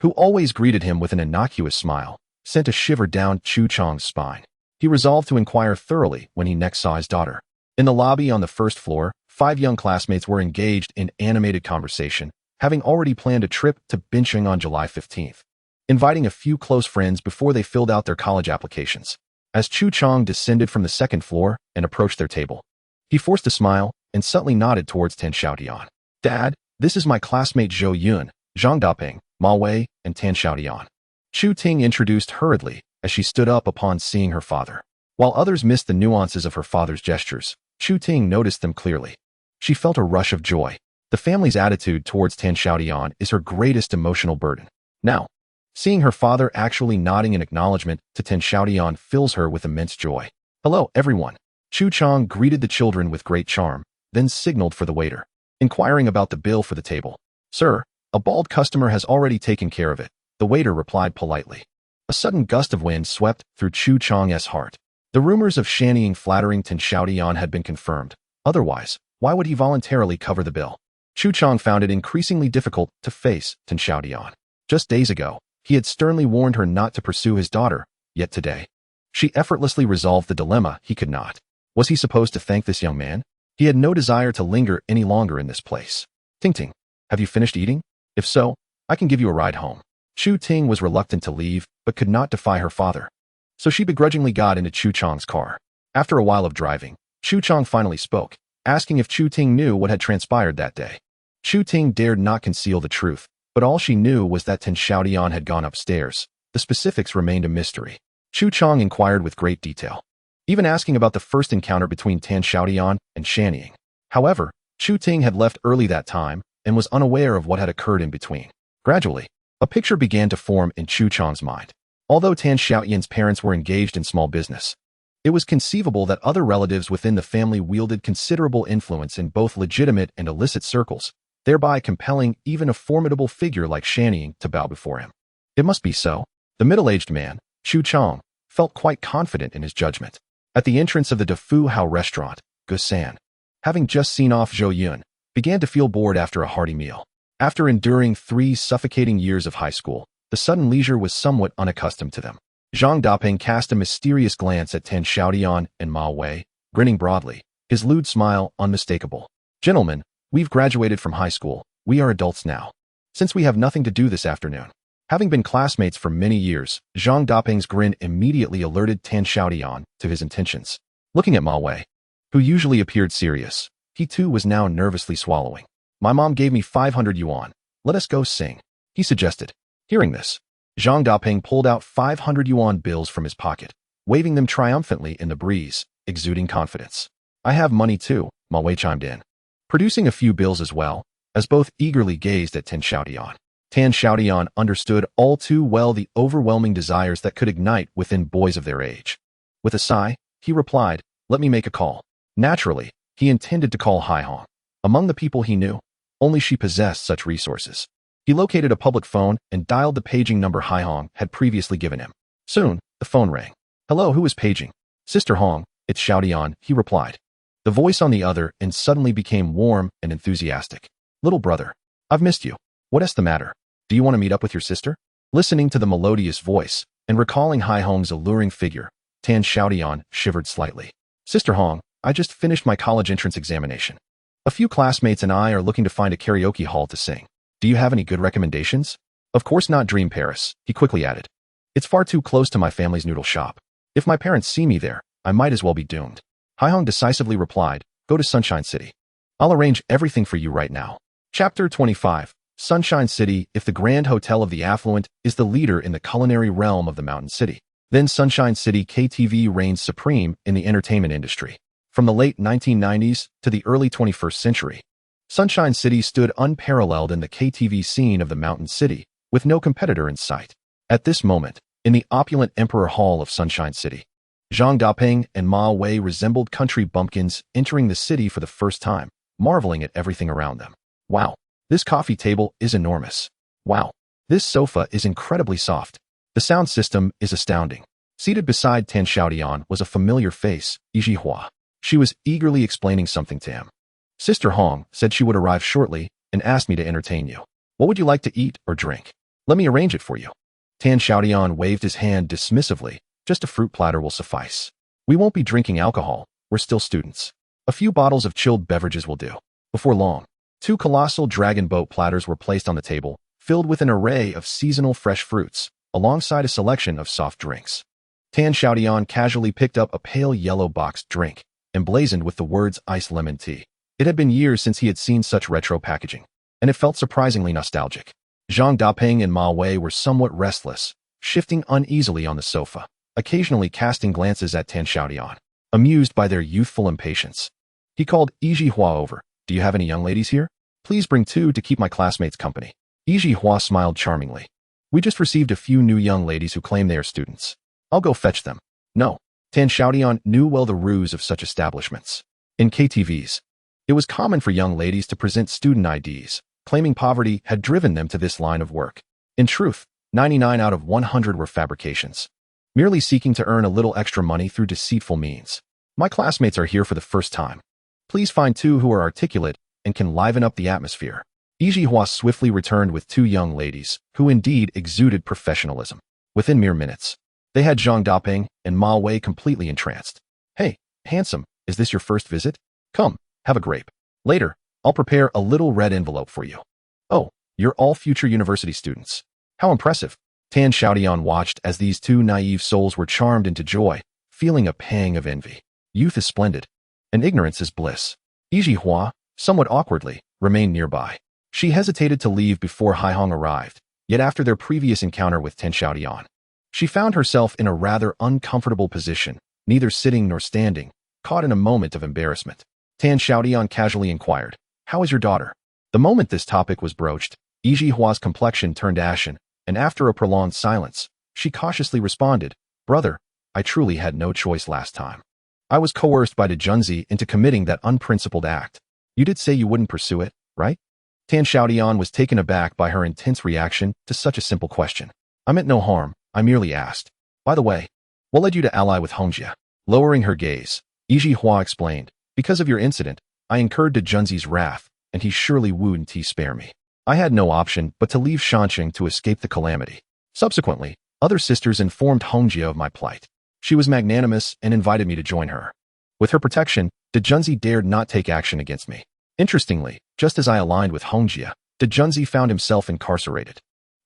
who always greeted him with an innocuous smile, sent a shiver down Chu Chang's spine. He resolved to inquire thoroughly when he next saw his daughter. In the lobby on the first floor, 5 young classmates were engaged in animated conversation, having already planned a trip to Bincheng on July 15th, inviting a few close friends before they filled out their college applications. As Chu Chang descended from the second floor and approached their table, he forced a smile and subtly nodded towards Tan Xiaotian. Dad, this is my classmate Zhou Yun, Zhang Daping, Ma Wei, and Tan Xiaotian. Chu Ting introduced hurriedly as she stood up upon seeing her father. While others missed the nuances of her father's gestures, Chu Ting noticed them clearly. She felt a rush of joy. The family's attitude towards Tan Xiaotian is her greatest emotional burden. Now, seeing her father actually nodding in acknowledgement to Tan Xiaotian fills her with immense joy. Hello, everyone. Chu Chang greeted the children with great charm, then signaled for the waiter, inquiring about the bill for the table. Sir, a bald customer has already taken care of it, the waiter replied politely. A sudden gust of wind swept through Chu Chang's heart. The rumors of shantying flattering Tan Xiaotian had been confirmed. Otherwise, why would he voluntarily cover the bill? Chu Chang found it increasingly difficult to face Tan Xiaotian. Just days ago, he had sternly warned her not to pursue his daughter, yet today, she effortlessly resolved the dilemma he could not. Was he supposed to thank this young man? He had no desire to linger any longer in this place. Ting Ting, have you finished eating? If so, I can give you a ride home. Chu Ting was reluctant to leave, but could not defy her father. So she begrudgingly got into Chu Chang's car. After a while of driving, Chu Chang finally spoke, asking if Chu Ting knew what had transpired that day. Chu Ting dared not conceal the truth, but all she knew was that Tan Xiaotian had gone upstairs. The specifics remained a mystery. Chu Chang inquired with great detail, even asking about the first encounter between Tan Xiaotian and shantying. However, Chu Ting had left early that time and was unaware of what had occurred in between. Gradually, a picture began to form in Chu Chang's mind. Although Tan Xiaotian's parents were engaged in small business, it was conceivable that other relatives within the family wielded considerable influence in both legitimate and illicit circles, thereby compelling even a formidable figure like shantying to bow before him. It must be so. The middle-aged man, Chu Chang, felt quite confident in his judgment. At the entrance of the Defu Hao restaurant, Gusan, having just seen off Zhou Yun, began to feel bored after a hearty meal. After enduring 3 suffocating years of high school, the sudden leisure was somewhat unaccustomed to them. Zhang Daping cast a mysterious glance at Tan Xiaotian and Ma Wei, grinning broadly, his lewd smile unmistakable. Gentlemen, we've graduated from high school. We are adults now. Since we have nothing to do this afternoon. Having been classmates for many years, Zhang Daping's grin immediately alerted Tan Xiaotian to his intentions. Looking at Ma Wei, who usually appeared serious, he too was now nervously swallowing. My mom gave me 500 yuan. Let us go sing, he suggested. Hearing this, Zhang Daping pulled out 500 yuan bills from his pocket, waving them triumphantly in the breeze, exuding confidence. I have money too, Ma Wei chimed in, producing a few bills as well, as both eagerly gazed at Tan Xiaotian. Tan Xiaotian understood all too well the overwhelming desires that could ignite within boys of their age. With a sigh, he replied, let me make a call. Naturally, he intended to call Haihong. Among the people he knew, only she possessed such resources. He located a public phone and dialed the paging number Haihong had previously given him. Soon, the phone rang. Hello, who is paging? Sister Hong, it's Xiaotian, he replied. The voice on the other end suddenly became warm and enthusiastic. Little brother, I've missed you. What's the matter? Do you want to meet up with your sister? Listening to the melodious voice and recalling Haihong's alluring figure, Tan Xiaotian shivered slightly. Sister Hong, I just finished my college entrance examination. A few classmates and I are looking to find a karaoke hall to sing. Do you have any good recommendations? Of course not Dream Paris, he quickly added. It's far too close to my family's noodle shop. If my parents see me there, I might as well be doomed. Haihong decisively replied, go to Sunshine City. I'll arrange everything for you right now. Chapter 25. Sunshine City. If the Grand Hotel of the Affluent is the leader in the culinary realm of the Mountain City, then Sunshine City KTV reigns supreme in the entertainment industry. From the late 1990s to the early 21st century, Sunshine City stood unparalleled in the KTV scene of the Mountain City, with no competitor in sight. At this moment, in the opulent Emperor Hall of Sunshine City, Zhang Daping and Ma Wei resembled country bumpkins entering the city for the first time, marveling at everything around them. Wow, this coffee table is enormous. Wow, this sofa is incredibly soft. The sound system is astounding. Seated beside Tan Xiaotian was a familiar face, Yi Hua. She was eagerly explaining something to him. Sister Hong said she would arrive shortly and asked me to entertain you. What would you like to eat or drink? Let me arrange it for you. Tan Xiaotian waved his hand dismissively. Just a fruit platter will suffice. We won't be drinking alcohol. We're still students. A few bottles of chilled beverages will do. Before long, Two colossal dragon boat platters were placed on the table, filled with an array of seasonal fresh fruits, alongside a selection of soft drinks. Tan Xiaotian casually picked up a pale yellow boxed drink, emblazoned with the words iced lemon tea. It had been years since he had seen such retro packaging, and it felt surprisingly nostalgic. Zhang Daping and Ma Wei were somewhat restless, shifting uneasily on the sofa, occasionally casting glances at Tan Xiaotian, amused by their youthful impatience. He called Yi Hua over. Do you have any young ladies here? Please bring two to keep my classmates company. Yi Hua smiled charmingly. We just received a few new young ladies who claim they are students. I'll go fetch them. No. Tan Xiaotian knew well the ruse of such establishments. In KTVs, it was common for young ladies to present student IDs, claiming poverty had driven them to this line of work. In truth, 99 out of 100 were fabrications, merely seeking to earn a little extra money through deceitful means. My classmates are here for the first time. Please find two who are articulate and can liven up the atmosphere. Yi Hua swiftly returned with two young ladies, who indeed exuded professionalism. Within mere minutes, they had Zhang Daping and Ma Wei completely entranced. Hey, handsome, is this your first visit? Come, have a grape. Later, I'll prepare a little red envelope for you. Oh, you're all future university students. How impressive. Tan Xiaotian watched as these two naive souls were charmed into joy, feeling a pang of envy. Youth is splendid, and ignorance is bliss. Yi Hua, somewhat awkwardly, remained nearby. She hesitated to leave before Haihong arrived, yet after their previous encounter with Tan Xiaotian, she found herself in a rather uncomfortable position, neither sitting nor standing, caught in a moment of embarrassment. Tan Xiaotian casually inquired, How is your daughter? The moment this topic was broached, Yi Hua's complexion turned ashen, and after a prolonged silence, she cautiously responded, Brother, I truly had no choice last time. I was coerced by the Junzi into committing that unprincipled act. You did say you wouldn't pursue it, right? Tan Xiaotian was taken aback by her intense reaction to such a simple question. I meant no harm, I merely asked. By the way, what led you to ally with Hongjia? Lowering her gaze, Yi Hua explained, Because of your incident, I incurred the Junzi's wrath, and he surely wouldn't spare me. I had no option but to leave Shanqing to escape the calamity. Subsequently, other sisters informed Hongjia of my plight. She was magnanimous and invited me to join her. With her protection, the Junzi dared not take action against me. Interestingly, just as I aligned with Hongjia, the Junzi found himself incarcerated.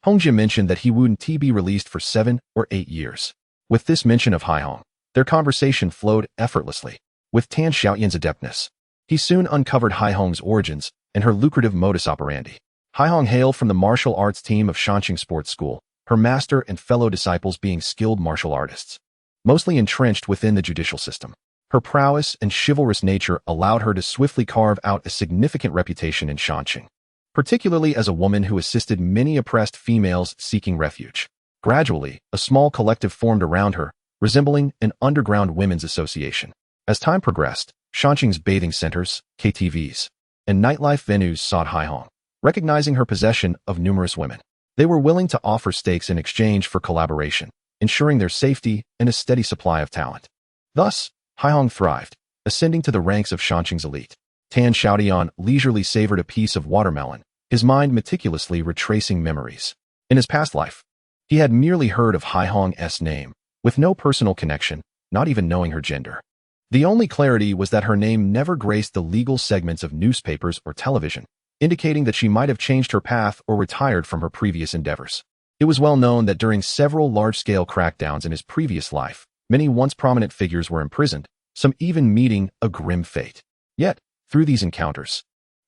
Hongjia mentioned that he wouldn't be released for 7 or 8 years. With this mention of Haihong, their conversation flowed effortlessly. With Tan Xiaotian's adeptness, he soon uncovered Haihong's origins and her lucrative modus operandi. Haihong hailed from the martial arts team of Shanqing Sports School, her master and fellow disciples being skilled martial artists, mostly entrenched within the judicial system. Her prowess and chivalrous nature allowed her to swiftly carve out a significant reputation in Shanqing, particularly as a woman who assisted many oppressed females seeking refuge. Gradually, a small collective formed around her, resembling an underground women's association. As time progressed, Shanqing's bathing centers, KTVs, and nightlife venues sought Haihong, recognizing her possession of numerous women. They were willing to offer stakes in exchange for collaboration, ensuring their safety and a steady supply of talent. Thus, Haihong thrived, ascending to the ranks of Shanqing's elite. Tan Xiaotian leisurely savored a piece of watermelon, his mind meticulously retracing memories. In his past life, he had merely heard of Haihong's name, with no personal connection, not even knowing her gender. The only clarity was that her name never graced the legal segments of newspapers or television, indicating that she might have changed her path or retired from her previous endeavors. It was well known that during several large-scale crackdowns in his previous life, many once prominent figures were imprisoned, some even meeting a grim fate. Yet, through these encounters,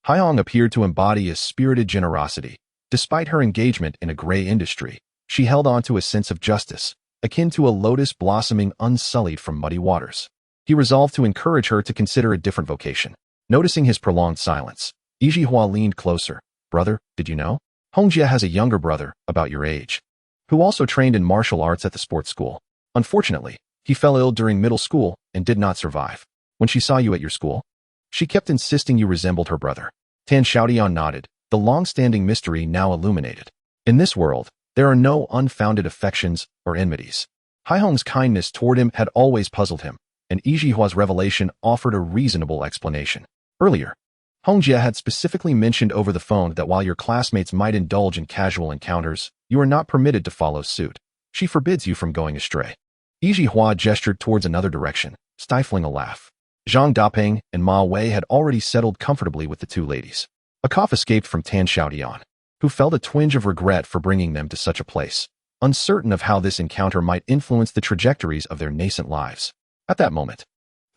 Haihong appeared to embody a spirited generosity. Despite her engagement in a gray industry, she held on to a sense of justice, akin to a lotus blossoming unsullied from muddy waters. He resolved to encourage her to consider a different vocation. Noticing his prolonged silence, Yi Hua leaned closer. Brother, did you know? Hongjia has a younger brother, about your age, who also trained in martial arts at the sports school. Unfortunately, he fell ill during middle school and did not survive. When she saw you at your school, she kept insisting you resembled her brother. Tan Xiaotian nodded, the long-standing mystery now illuminated. In this world, there are no unfounded affections or enmities. Haihong's kindness toward him had always puzzled him, and Yi Hua's revelation offered a reasonable explanation. Earlier, Hongjia had specifically mentioned over the phone that while your classmates might indulge in casual encounters, you are not permitted to follow suit. She forbids you from going astray. Yi Hua gestured towards another direction, stifling a laugh. Zhang Daping and Ma Wei had already settled comfortably with the two ladies. A cough escaped from Tan Xiaotian, who felt a twinge of regret for bringing them to such a place, uncertain of how this encounter might influence the trajectories of their nascent lives. At that moment,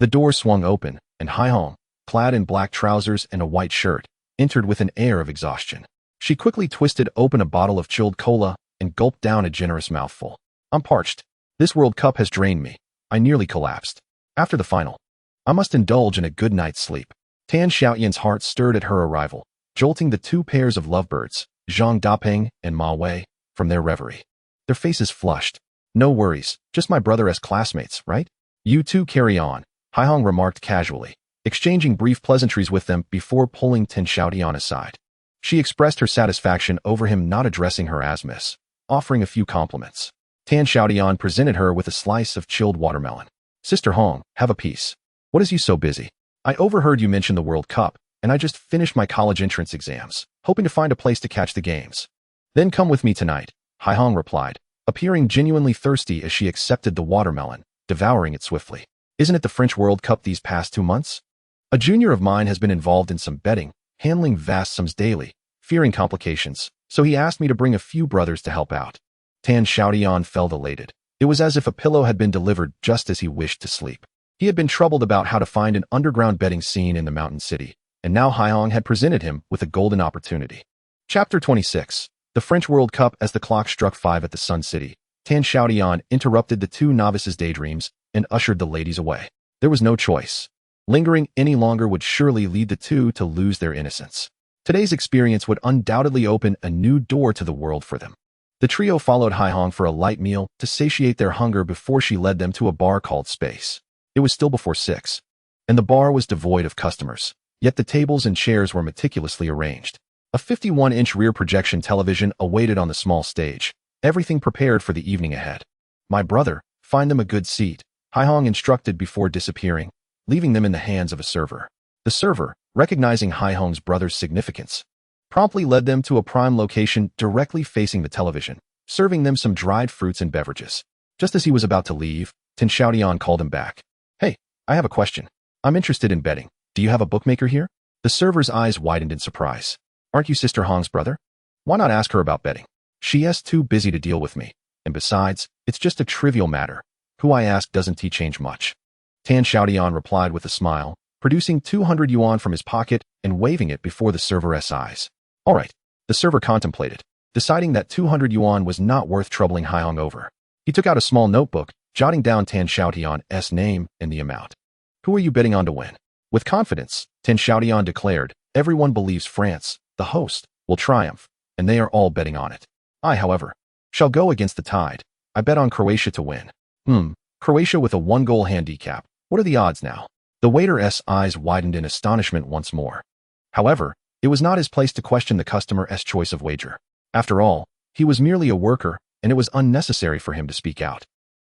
the door swung open, and Haihong, clad in black trousers and a white shirt, entered with an air of exhaustion. She quickly twisted open a bottle of chilled cola and gulped down a generous mouthful. I'm parched. This World Cup has drained me. I nearly collapsed. After the final, I must indulge in a good night's sleep. Tan Xiaotian's heart stirred at her arrival, jolting the two pairs of lovebirds, Zhang Daping and Ma Wei, from their reverie. Their faces flushed. No worries, just my brother as classmates, right? You two carry on, Haihong remarked casually, exchanging brief pleasantries with them before pulling Tan Xiaotian aside. She expressed her satisfaction over him not addressing her as miss, offering a few compliments. Tan Xiaotian presented her with a slice of chilled watermelon. Sister Hong, have a piece. What is you so busy? I overheard you mention the World Cup, and I just finished my college entrance exams, hoping to find a place to catch the games. Then come with me tonight, Haihong replied, appearing genuinely thirsty as she accepted the watermelon, devouring it swiftly. Isn't it the French World Cup these past 2 months? A junior of mine has been involved in some betting, handling vast sums daily, fearing complications, so he asked me to bring a few brothers to help out. Tan Xiaotian felt elated. It was as if a pillow had been delivered just as he wished to sleep. He had been troubled about how to find an underground betting scene in the mountain city, and now Haihong had presented him with a golden opportunity. Chapter 26. The French World Cup. As the clock struck 5 at the Sun City, Tan Xiaotian interrupted the two novices' daydreams and ushered the ladies away. There was no choice. Lingering any longer would surely lead the two to lose their innocence. Today's experience would undoubtedly open a new door to the world for them. The trio followed Haihong for a light meal to satiate their hunger before she led them to a bar called Space. It was still before 6, and the bar was devoid of customers, yet the tables and chairs were meticulously arranged. A 51-inch rear projection television awaited on the small stage, everything prepared for the evening ahead. My brother, find them a good seat, Haihong instructed before disappearing, leaving them in the hands of a server. The server, recognizing Haihong's brother's significance, promptly led them to a prime location directly facing the television, serving them some dried fruits and beverages. Just as he was about to leave, Tan Xiaotian called him back. Hey, I have a question. I'm interested in betting. Do you have a bookmaker here? The server's eyes widened in surprise. Aren't you Sister Hong's brother? Why not ask her about betting? She's too busy to deal with me. And besides, it's just a trivial matter. Who I ask doesn't change much. Tan Xiaotian replied with a smile, producing 200 yuan from his pocket and waving it before the server's eyes. All right, the server contemplated, deciding that 200 yuan was not worth troubling Haihong over. He took out a small notebook, jotting down Tan Xiaotian's name and the amount. Who are you betting on to win? With confidence, Tan Xiaotian declared, everyone believes France, the host, will triumph, and they are all betting on it. I, however, shall go against the tide. I bet on Croatia to win. Croatia with a 1-goal handicap. What are the odds now? The waiter's eyes widened in astonishment once more. However, it was not his place to question the customer's choice of wager. After all, he was merely a worker, and it was unnecessary for him to speak out.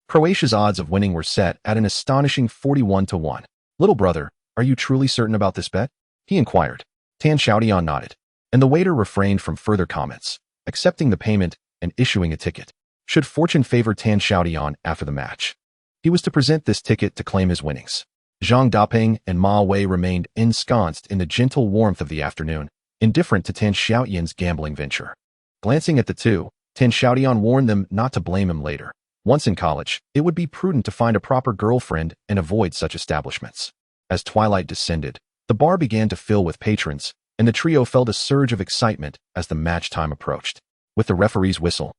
Croatia's odds of winning were set at an astonishing 41-1. Little brother, are you truly certain about this bet? He inquired. Tan Xiaotian nodded, and the waiter refrained from further comments, accepting the payment and issuing a ticket. Should fortune favor Tan Xiaotian after the match, he was to present this ticket to claim his winnings. Zhang Daping and Ma Wei remained ensconced in the gentle warmth of the afternoon, indifferent to Tan Xiaotian's gambling venture. Glancing at the two, Tan Xiaotian warned them not to blame him later. Once in college, it would be prudent to find a proper girlfriend and avoid such establishments. As twilight descended, the bar began to fill with patrons, and the trio felt a surge of excitement as the match time approached. With the referee's whistle,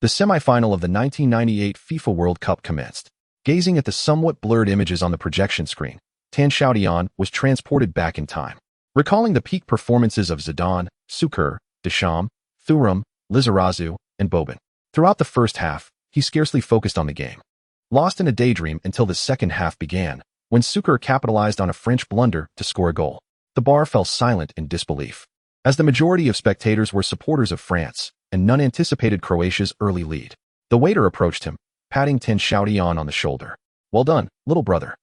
the semifinal of the 1998 FIFA World Cup commenced. Gazing at the somewhat blurred images on the projection screen, Tan Xiaotian was transported back in time. Recalling the peak performances of Zidane, Suker, Deschamps, Thuram, Lizarazu, and Boban. Throughout the first half, he scarcely focused on the game. Lost in a daydream until the second half began, when Suker capitalized on a French blunder to score a goal. The bar fell silent in disbelief. As the majority of spectators were supporters of France, and none anticipated Croatia's early lead, the waiter approached him, patting Tan Xiaotian on the shoulder. Well done, little brother.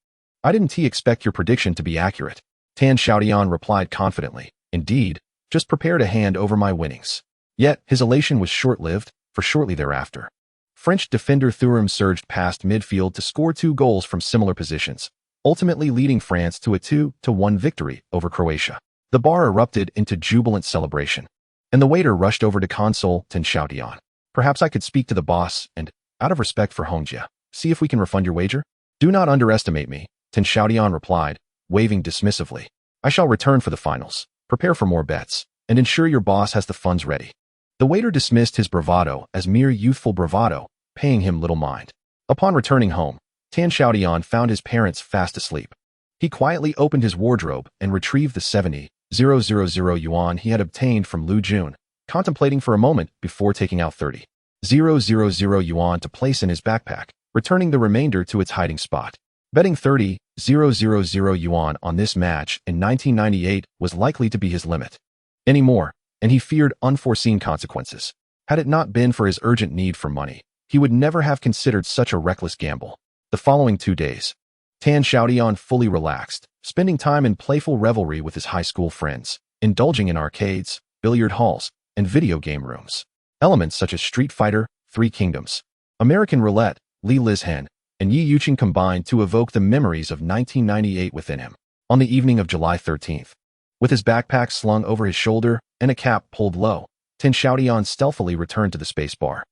I didn't expect your prediction to be accurate. Tan Xiaotian replied confidently. Indeed, just prepare to hand over my winnings. Yet, his elation was short-lived, for shortly thereafter, French defender Thuram surged past midfield to score 2 goals from similar positions, ultimately leading France to a 2-1 victory over Croatia. The bar erupted into jubilant celebration, and the waiter rushed over to console Xiaotian. Perhaps I could speak to the boss and, out of respect for Hongjia, see if we can refund your wager? Do not underestimate me, Xiaotian replied, waving dismissively. I shall return for the finals, prepare for more bets, and ensure your boss has the funds ready. The waiter dismissed his bravado as mere youthful bravado, paying him little mind. Upon returning home, Xiaotian found his parents fast asleep. He quietly opened his wardrobe and retrieved the 70,000 yuan he had obtained from Lu Jun, contemplating for a moment before taking out 30,000 yuan to place in his backpack, returning the remainder to its hiding spot. Betting 30,000 yuan on this match in 1998 was likely to be his limit. Anymore, and he feared unforeseen consequences. Had it not been for his urgent need for money, he would never have considered such a reckless gamble. The following 2 days, Xiaotian fully relaxed, spending time in playful revelry with his high school friends, indulging in arcades, billiard halls, and video game rooms. Elements such as Street Fighter, Three Kingdoms, American Roulette, Li Lizhen, and Xiaotian combined to evoke the memories of 1998 within him. On the evening of July 13th, with his backpack slung over his shoulder and a cap pulled low, Xiaotian stealthily returned to the space bar.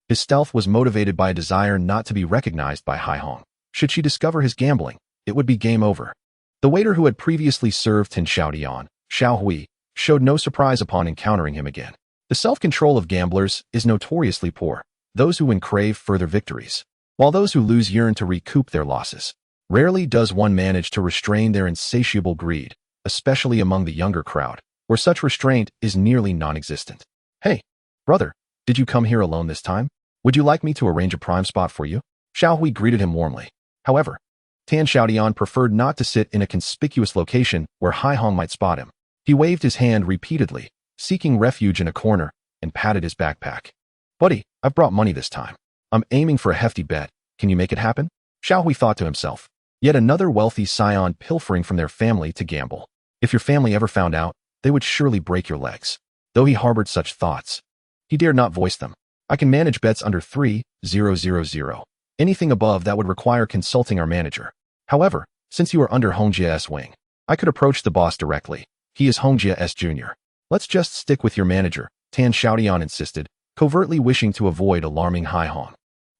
His stealth was motivated by a desire not to be recognized by Haihong. Should she discover his gambling, it would be game over. The waiter who had previously served Xiaotian, Xiao Hui, showed no surprise upon encountering him again. The self-control of gamblers is notoriously poor, those who win crave further victories, while those who lose yearn to recoup their losses. Rarely does one manage to restrain their insatiable greed, especially among the younger crowd, where such restraint is nearly non-existent. Hey, brother, did you come here alone this time? Would you like me to arrange a prime spot for you? Xiao Hui greeted him warmly. However, Xiaotian preferred not to sit in a conspicuous location where Haihong might spot him. He waved his hand repeatedly, seeking refuge in a corner, and patted his backpack. Buddy, I've brought money this time. I'm aiming for a hefty bet. Can you make it happen? Xiao Hui thought to himself. Yet another wealthy scion pilfering from their family to gamble. If your family ever found out, they would surely break your legs. Though he harbored such thoughts, he dared not voice them. I can manage bets under 3,000. Anything above that would require consulting our manager. However, since you are under Hongjia's wing, I could approach the boss directly. He is Hongjia's junior. Let's just stick with your manager, Xiaotian insisted, covertly wishing to avoid alarming Haihong.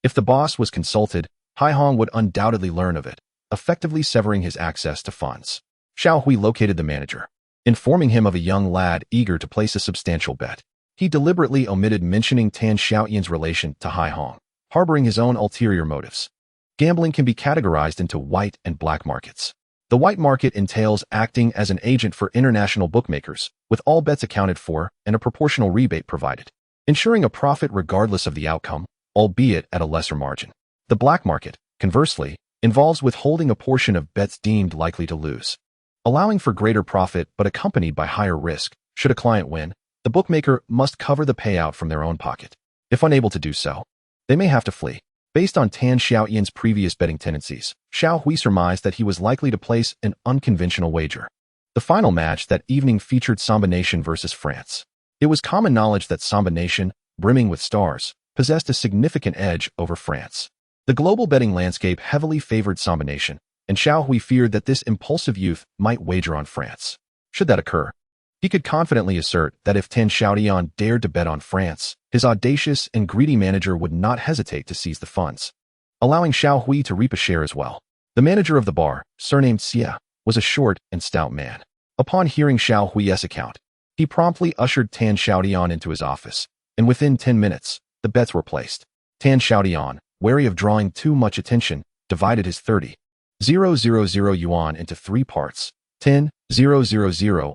If the boss was consulted, Haihong would undoubtedly learn of it, effectively severing his access to funds. Xiao Hui located the manager, informing him of a young lad eager to place a substantial bet. He deliberately omitted mentioning Xiaotian's relation to Haihong, harboring his own ulterior motives. Gambling can be categorized into white and black markets. The white market entails acting as an agent for international bookmakers, with all bets accounted for and a proportional rebate provided, ensuring a profit regardless of the outcome, albeit at a lesser margin. The black market, conversely, involves withholding a portion of bets deemed likely to lose, allowing for greater profit but accompanied by higher risk. Should a client win, the bookmaker must cover the payout from their own pocket. If unable to do so, they may have to flee. Based on Xiaotian's previous betting tendencies, Xiao Hui surmised that he was likely to place an unconventional wager. The final match that evening featured Samba Nation versus France. It was common knowledge that Samba Nation, brimming with stars, possessed a significant edge over France. The global betting landscape heavily favored Samba Nation, and Xiao Hui feared that this impulsive youth might wager on France. Should that occur, he could confidently assert that if Xiaotian dared to bet on France, his audacious and greedy manager would not hesitate to seize the funds, allowing Xiao Hui to reap a share as well. The manager of the bar, surnamed Xia, was a short and stout man. Upon hearing Xiao Hui's account, he promptly ushered Xiaotian into his office, and within 10 minutes, the bets were placed. Xiaotian, wary of drawing too much attention, divided his 30,000 yuan into 3 parts. 10,000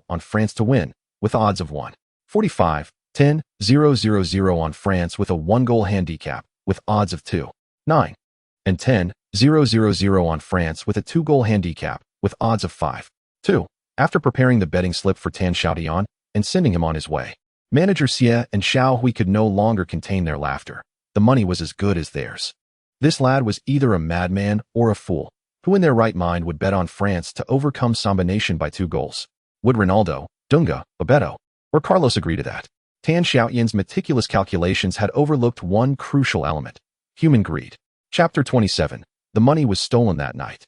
on France to win, with odds of 1.45, 10,000 on France with a 1-goal handicap, with odds of 2.9, and 10,000 on France with a 2-goal handicap, with odds of 5.2. After preparing the betting slip for Xiaotian and sending him on his way, manager Xie and Xiao Hui could no longer contain their laughter. The money was as good as theirs. This lad was either a madman or a fool, who in their right mind would bet on France to overcome Samba Nation by 2 goals. Would Ronaldo, Dunga, Bebeto, or Carlos agree to that? Xiaotian's meticulous calculations had overlooked one crucial element: human greed. Chapter 27. The money was stolen that night.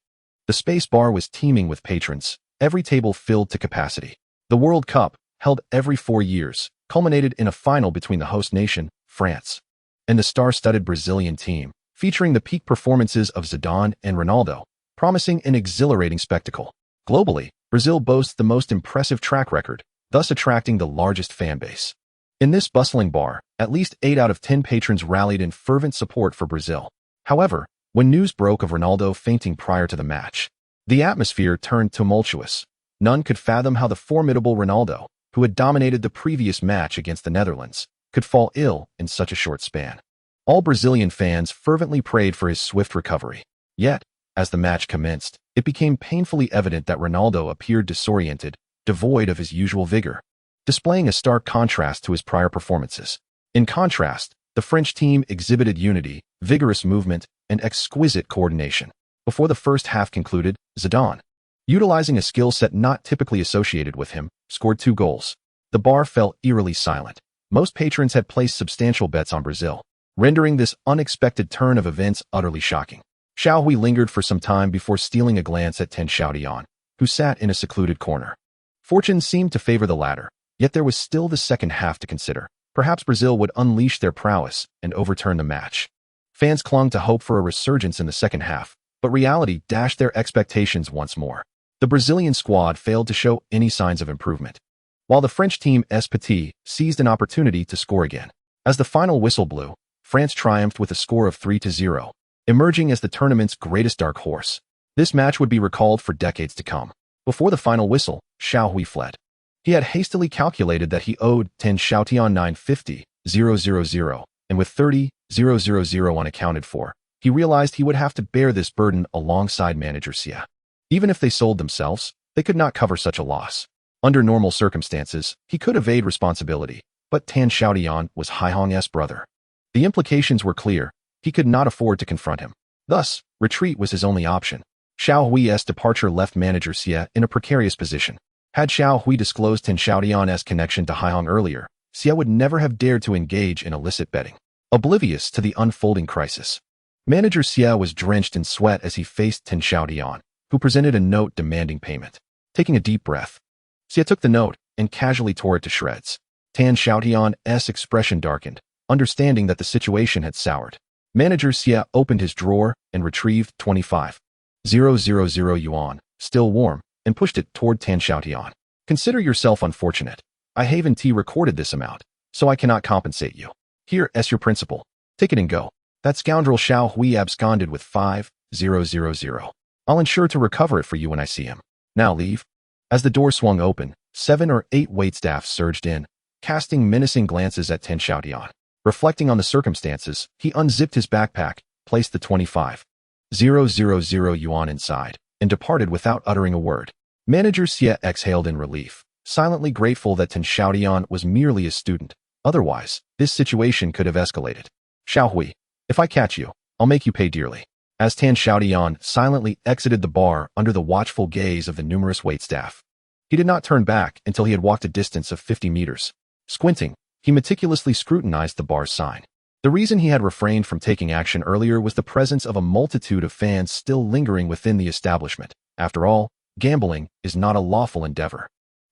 The space bar was teeming with patrons, every table filled to capacity. The World Cup, held every 4 years, culminated in a final between the host nation, France, and the star-studded Brazilian team, featuring the peak performances of Zidane and Ronaldo, promising an exhilarating spectacle. Globally, Brazil boasts the most impressive track record, thus attracting the largest fan base. In this bustling bar, at least 8 out of 10 patrons rallied in fervent support for Brazil. However, when news broke of Ronaldo fainting prior to the match, the atmosphere turned tumultuous. None could fathom how the formidable Ronaldo, who had dominated the previous match against the Netherlands, could fall ill in such a short span. All Brazilian fans fervently prayed for his swift recovery. Yet, as the match commenced, it became painfully evident that Ronaldo appeared disoriented, devoid of his usual vigor, displaying a stark contrast to his prior performances. In contrast, the French team exhibited unity, vigorous movement, and exquisite coordination. Before the first half concluded, Zidane, utilizing a skill set not typically associated with him, scored 2 goals. The bar fell eerily silent. Most patrons had placed substantial bets on Brazil, rendering this unexpected turn of events utterly shocking. Xiaohui lingered for some time before stealing a glance at Xiaotian, who sat in a secluded corner. Fortune seemed to favor the latter, yet there was still the second half to consider. Perhaps Brazil would unleash their prowess and overturn the match. Fans clung to hope for a resurgence in the second half, but reality dashed their expectations once more. The Brazilian squad failed to show any signs of improvement, while the French team Petit seized an opportunity to score again. As the final whistle blew, France triumphed with a score of 3-0, emerging as the tournament's greatest dark horse. This match would be recalled for decades to come. Before the final whistle, Xiaohui fled. He had hastily calculated that he owed Xiaotian 950,000, and with 30,000 unaccounted for, he realized he would have to bear this burden alongside manager Xia. Even if they sold themselves, they could not cover such a loss. Under normal circumstances, he could evade responsibility, but Xiaotian was Haihong's brother. The implications were clear. He could not afford to confront him. Thus, retreat was his only option. Xiaohui's departure left manager Xia in a precarious position. Had Xiaohui disclosed Xiaotian's connection to Haihong earlier, Xia would never have dared to engage in illicit betting, oblivious to the unfolding crisis. Manager Xia was drenched in sweat as he faced Xiaotian, who presented a note demanding payment. Taking a deep breath, Xia took the note and casually tore it to shreds. Xiaotian's expression darkened, understanding that the situation had soured. Manager Xia opened his drawer and retrieved 25,000 yuan, still warm, and pushed it toward Xiaotian. Consider yourself unfortunate. I haven't recorded this amount, so I cannot compensate you. Here's your principal. Take it and go. That scoundrel Xiaohui absconded with 5,000. I'll ensure to recover it for you when I see him. Now leave. As the door swung open, 7 or 8 waitstaff surged in, casting menacing glances at Xiaotian. Reflecting on the circumstances, he unzipped his backpack, placed the 25,000 yuan inside, and departed without uttering a word. Manager Xia exhaled in relief, silently grateful that Xiaotian was merely a student. Otherwise, this situation could have escalated. Xiaohui, if I catch you, I'll make you pay dearly. As Xiaotian silently exited the bar under the watchful gaze of the numerous waitstaff, he did not turn back until he had walked a distance of 50 meters. Squinting, he meticulously scrutinized the bar's sign. The reason he had refrained from taking action earlier was the presence of a multitude of fans still lingering within the establishment. After all, gambling is not a lawful endeavor,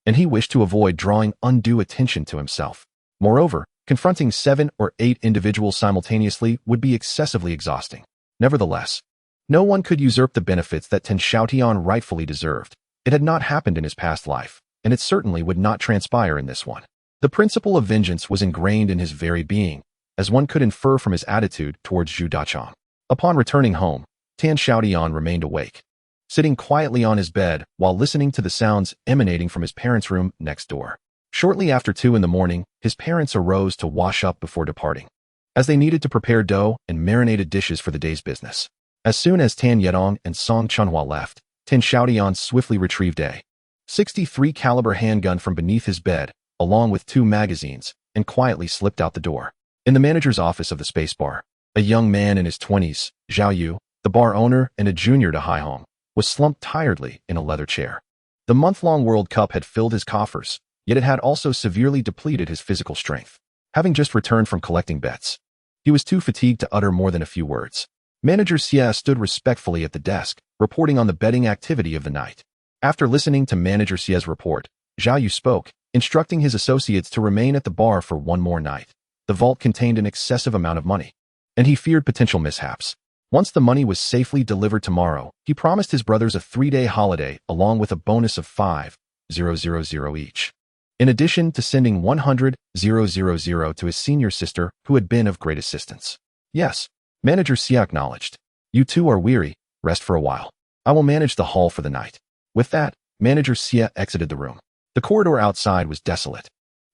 and he wished to avoid drawing undue attention to himself. Moreover, confronting 7 or 8 individuals simultaneously would be excessively exhausting. Nevertheless, no one could usurp the benefits that Xiaotian rightfully deserved. It had not happened in his past life, and it certainly would not transpire in this one. The principle of vengeance was ingrained in his very being, as one could infer from his attitude towards Zhu Dachang. Upon returning home, Xiaotian remained awake, sitting quietly on his bed while listening to the sounds emanating from his parents' room next door. Shortly after 2 in the morning, his parents arose to wash up before departing, as they needed to prepare dough and marinated dishes for the day's business. As soon as Tan Yedong and Song Chunhua left, Xiaotian swiftly retrieved a .63 caliber handgun from beneath his bed, along with 2 magazines, and quietly slipped out the door. In the manager's office of the space bar, a young man in his 20s, Zhao Yu, the bar owner and a junior to Haihong, was slumped tiredly in a leather chair. The month-long World Cup had filled his coffers, yet it had also severely depleted his physical strength. Having just returned from collecting bets, he was too fatigued to utter more than a few words. Manager Xia stood respectfully at the desk, reporting on the betting activity of the night. After listening to Manager Xia's report, Xiao Yu spoke, instructing his associates to remain at the bar for one more night. The vault contained an excessive amount of money, and he feared potential mishaps. Once the money was safely delivered tomorrow, he promised his brothers a 3-day holiday along with a bonus of 5,000 each. In addition to sending 100,000 to his senior sister, who had been of great assistance. Yes, Manager Xia acknowledged. You two are weary, rest for a while. I will manage the hall for the night. With that, Manager Xia exited the room. The corridor outside was desolate,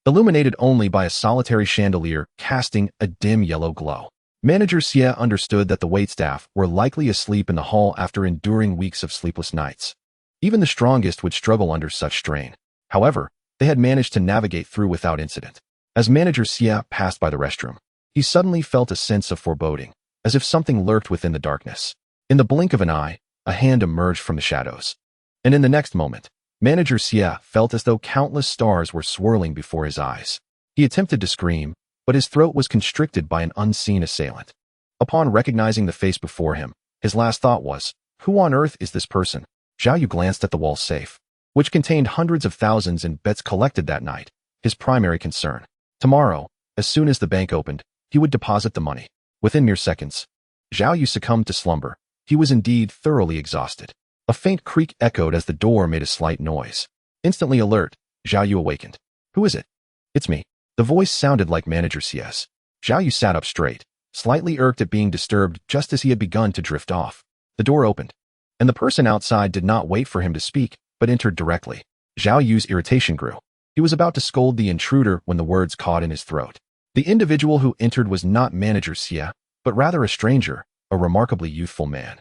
illuminated only by a solitary chandelier casting a dim yellow glow. Manager Xia understood that the waitstaff were likely asleep in the hall after enduring weeks of sleepless nights. Even the strongest would struggle under such strain. However, they had managed to navigate through without incident. As Manager Xia passed by the restroom, he suddenly felt a sense of foreboding, as if something lurked within the darkness. In the blink of an eye, a hand emerged from the shadows. And in the next moment, Manager Xia felt as though countless stars were swirling before his eyes. He attempted to scream, but his throat was constricted by an unseen assailant. Upon recognizing the face before him, his last thought was, who on earth is this person? Xiao Yu glanced at the wall safe, which contained hundreds of thousands in bets collected that night, his primary concern. Tomorrow, as soon as the bank opened, he would deposit the money. Within mere seconds, Xiao Yu succumbed to slumber. He was indeed thoroughly exhausted. A faint creak echoed as the door made a slight noise. Instantly alert, Xiao Yu awakened. Who is it? It's me. The voice sounded like Manager Xia's. Xiao Yu sat up straight, slightly irked at being disturbed just as he had begun to drift off. The door opened, and the person outside did not wait for him to speak, but entered directly. Xiao Yu's irritation grew. He was about to scold the intruder when the words caught in his throat. The individual who entered was not Manager Xia, but rather a stranger, a remarkably youthful man,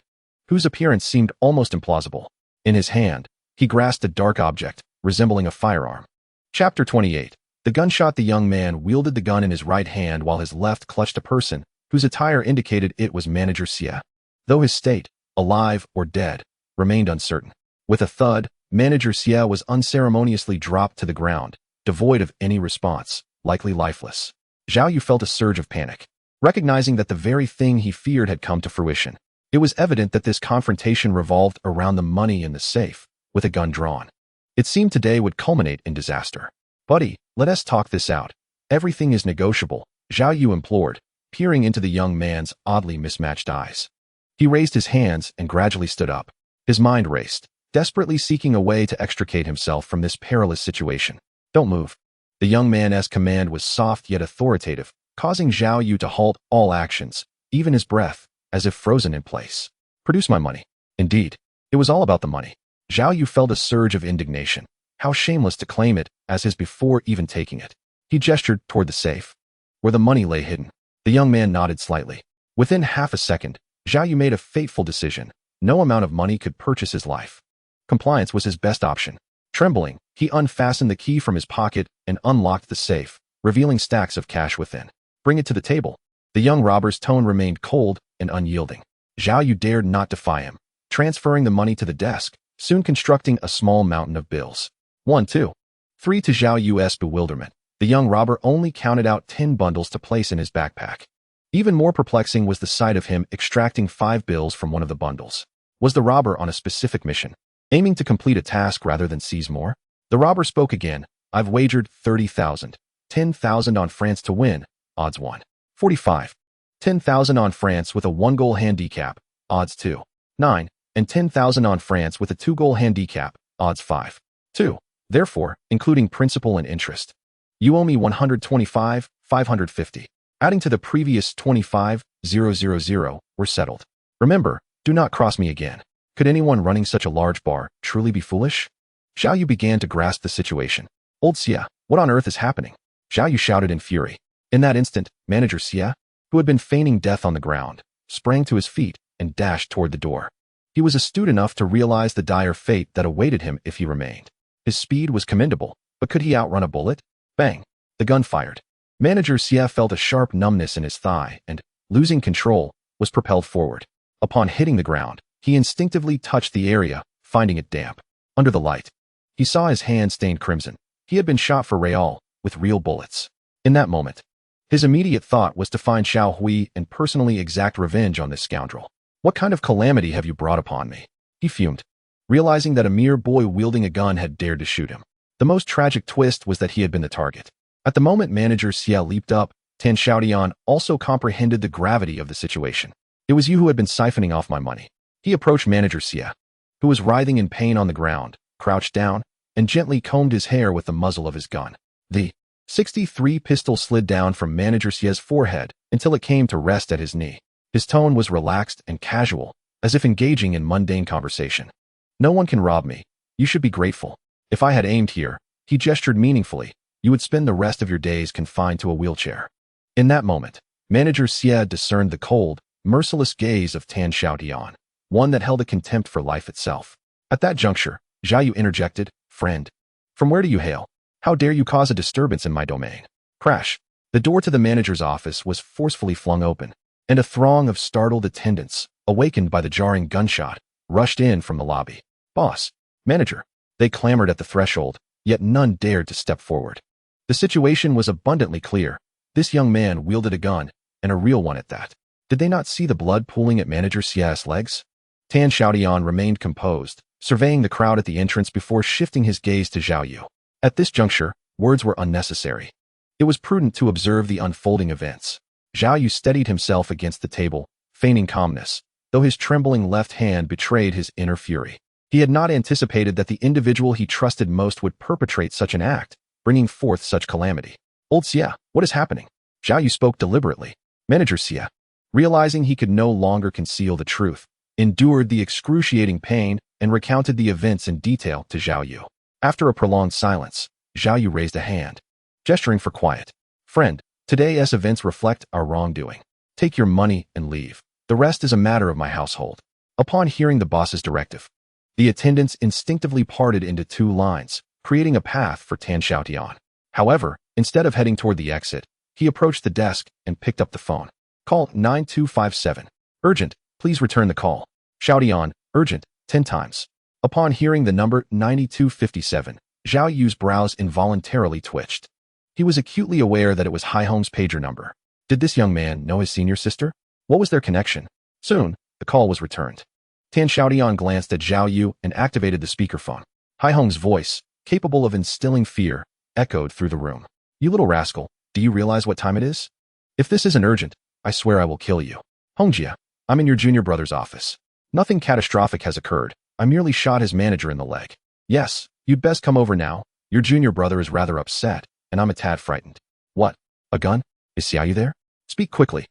whose appearance seemed almost implausible. In his hand, he grasped a dark object, resembling a firearm. Chapter 28. The gunshot. The young man wielded the gun in his right hand while his left clutched a person, whose attire indicated it was Manager Xia, though his state, alive or dead, remained uncertain. With a thud, Manager Xia was unceremoniously dropped to the ground, devoid of any response, likely lifeless. Xiao Yu felt a surge of panic, recognizing that the very thing he feared had come to fruition. It was evident that this confrontation revolved around the money in the safe, with a gun drawn. It seemed today would culminate in disaster. Buddy, let us talk this out. Everything is negotiable, Xiao Yu implored, peering into the young man's oddly mismatched eyes. He raised his hands and gradually stood up. His mind raced, desperately seeking a way to extricate himself from this perilous situation. Don't move. The young man's command was soft yet authoritative, causing Xiao Yu to halt all actions, even his breath, as if frozen in place. Produce my money. Indeed, it was all about the money. Xiao Yu felt a surge of indignation. How shameless to claim it as his before even taking it. He gestured toward the safe, where the money lay hidden. The young man nodded slightly. Within half a second, Xiao Yu made a fateful decision. No amount of money could purchase his life. Compliance was his best option. Trembling, he unfastened the key from his pocket and unlocked the safe, revealing stacks of cash within. Bring it to the table. The young robber's tone remained cold and unyielding. Xiao Yu dared not defy him, transferring the money to the desk, soon constructing a small mountain of bills. 1, 2, 3. To Xiao Yu's bewilderment, the young robber only counted out 10 bundles to place in his backpack. Even more perplexing was the sight of him extracting 5 bills from one of the bundles. Was the robber on a specific mission, aiming to complete a task rather than seize more? The robber spoke again. I've wagered 30,000. 10,000 on France to win, odds 1. 45. 10,000 on France with a 1-goal handicap, odds 2. 9. And 10,000 on France with a 2-goal handicap, odds 5. 2. Therefore, including principal and interest, you owe me 125,550. Adding to the previous 25,000 were settled. Remember, do not cross me again. Could anyone running such a large bar truly be foolish? Xiao Yu began to grasp the situation. Old Xia, what on earth is happening? Xiao Yu shouted in fury. In that instant, Manager Xia, who had been feigning death on the ground, sprang to his feet and dashed toward the door. He was astute enough to realize the dire fate that awaited him if he remained. His speed was commendable, but could he outrun a bullet? Bang! The gun fired. Manager Xia felt a sharp numbness in his thigh and, losing control, was propelled forward. Upon hitting the ground, he instinctively touched the area, finding it damp. Under the light, he saw his hand stained crimson. He had been shot for real, with real bullets. In that moment, his immediate thought was to find Xiao Hui and personally exact revenge on this scoundrel. What kind of calamity have you brought upon me? He fumed, realizing that a mere boy wielding a gun had dared to shoot him. The most tragic twist was that he had been the target. At the moment Manager Xia leaped up, Tan Xiaotian also comprehended the gravity of the situation. It was you who had been siphoning off my money. He approached Manager Xia, who was writhing in pain on the ground, crouched down, and gently combed his hair with the muzzle of his gun. The 63 pistol slid down from Manager Xia's forehead until it came to rest at his knee. His tone was relaxed and casual, as if engaging in mundane conversation. No one can rob me. You should be grateful. If I had aimed here, he gestured meaningfully, you would spend the rest of your days confined to a wheelchair. In that moment, Manager Xia discerned the cold, merciless gaze of Tan Xiaotian, one that held a contempt for life itself. At that juncture, Zhao Yu interjected, "Friend, from where do you hail? How dare you cause a disturbance in my domain?" Crash. The door to the manager's office was forcefully flung open, and a throng of startled attendants, awakened by the jarring gunshot, rushed in from the lobby. "Boss, manager." They clamored at the threshold, yet none dared to step forward. The situation was abundantly clear. This young man wielded a gun, and a real one at that. Did they not see the blood pooling at Manager Xia's legs? Tan Xiaotian remained composed, surveying the crowd at the entrance before shifting his gaze to Zhao Yu. At this juncture, words were unnecessary. It was prudent to observe the unfolding events. Zhao Yu steadied himself against the table, feigning calmness, though his trembling left hand betrayed his inner fury. He had not anticipated that the individual he trusted most would perpetrate such an act, bringing forth such calamity. "Old Xia, what is happening?" Zhao Yu spoke deliberately. Manager Xia, realizing he could no longer conceal the truth, endured the excruciating pain and recounted the events in detail to Zhao Yu. After a prolonged silence, Zhao Yu raised a hand, gesturing for quiet. "Friend, today's events reflect our wrongdoing. Take your money and leave. The rest is a matter of my household." Upon hearing the boss's directive, the attendants instinctively parted into two lines, creating a path for Tan Xiaotian. However, instead of heading toward the exit, he approached the desk and picked up the phone. "Call 9257. Urgent, please return the call." Xiaotian, urgent, 10 times. Upon hearing the number 9257, Zhao Yu's brows involuntarily twitched. He was acutely aware that it was Haihong's pager number. Did this young man know his senior sister? What was their connection? Soon, the call was returned. Tan Xiaotian glanced at Zhao Yu and activated the speakerphone. Haihong's voice, capable of instilling fear, echoed through the room. "You little rascal, do you realize what time it is? If this isn't urgent, I swear I will kill you. Hongjia, I'm in your junior brother's office. Nothing catastrophic has occurred. I merely shot his manager in the leg. Yes, you'd best come over now. Your junior brother is rather upset, and I'm a tad frightened." "What? A gun? Is Xiaoyu there? Speak quickly."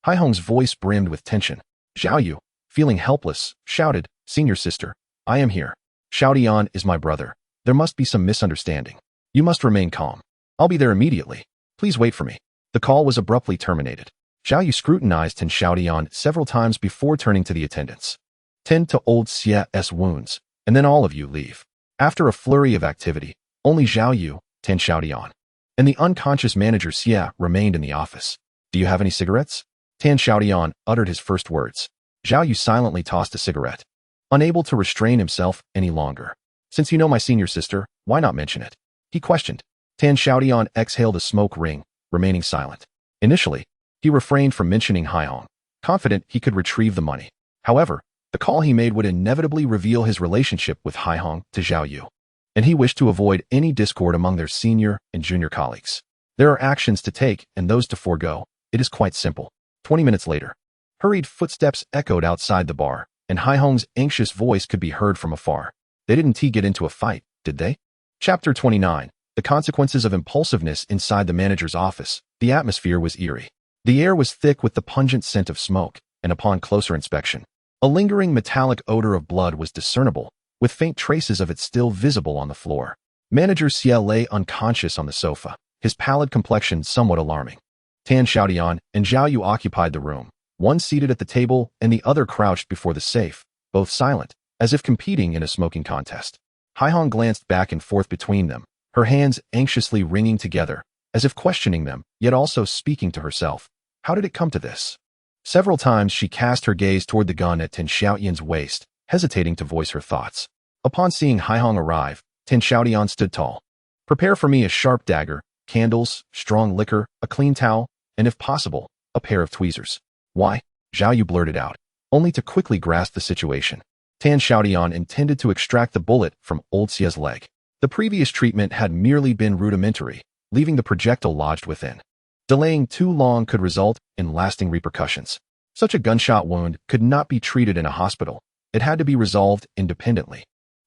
Haihong's voice brimmed with tension. Zhao Yu, feeling helpless, shouted, "Senior sister, I am here. Xiaotian is my brother. There must be some misunderstanding. You must remain calm. I'll be there immediately. Please wait for me." The call was abruptly terminated. Zhao Yu scrutinized Tan Xiaotian several times before turning to the attendants. "Tend to old Xia's wounds, and then all of you leave." After a flurry of activity, only Zhao Yu, Tan Xiaotian, and the unconscious Manager Xia remained in the office. "Do you have any cigarettes?" Tan Xiaotian uttered his first words. Zhao Yu silently tossed a cigarette, unable to restrain himself any longer. "Since you know my senior sister, why not mention it?" he questioned. Tan Xiaotian exhaled a smoke ring, remaining silent. Initially, he refrained from mentioning Haihong, confident he could retrieve the money. However, the call he made would inevitably reveal his relationship with Haihong to Zhao Yu, and he wished to avoid any discord among their senior and junior colleagues. There are actions to take and those to forego. It is quite simple. 20 minutes later, hurried footsteps echoed outside the bar, and Haihong's anxious voice could be heard from afar. "They didn't get into a fight, did they?" Chapter 29. The consequences of impulsiveness inside the manager's office. The atmosphere was eerie. The air was thick with the pungent scent of smoke, and upon closer inspection, a lingering metallic odor of blood was discernible, with faint traces of it still visible on the floor. Manager Xia lay unconscious on the sofa, his pallid complexion somewhat alarming. Tan Xiaotian and Zhao Yu occupied the room, one seated at the table and the other crouched before the safe, both silent, as if competing in a smoking contest. Haihong glanced back and forth between them, her hands anxiously wringing together, as if questioning them, yet also speaking to herself. How did it come to this? Several times she cast her gaze toward the gun at Tan Xiaotian's waist, hesitating to voice her thoughts. Upon seeing Haihong arrive, Tan Xiaotian stood tall. "Prepare for me a sharp dagger, candles, strong liquor, a clean towel, and if possible, a pair of tweezers." "Why?" Zhao Yu blurted out, only to quickly grasp the situation. Tan Xiaotian intended to extract the bullet from old Xia's leg. The previous treatment had merely been rudimentary, leaving the projectile lodged within. Delaying too long could result in lasting repercussions. Such a gunshot wound could not be treated in a hospital. It had to be resolved independently.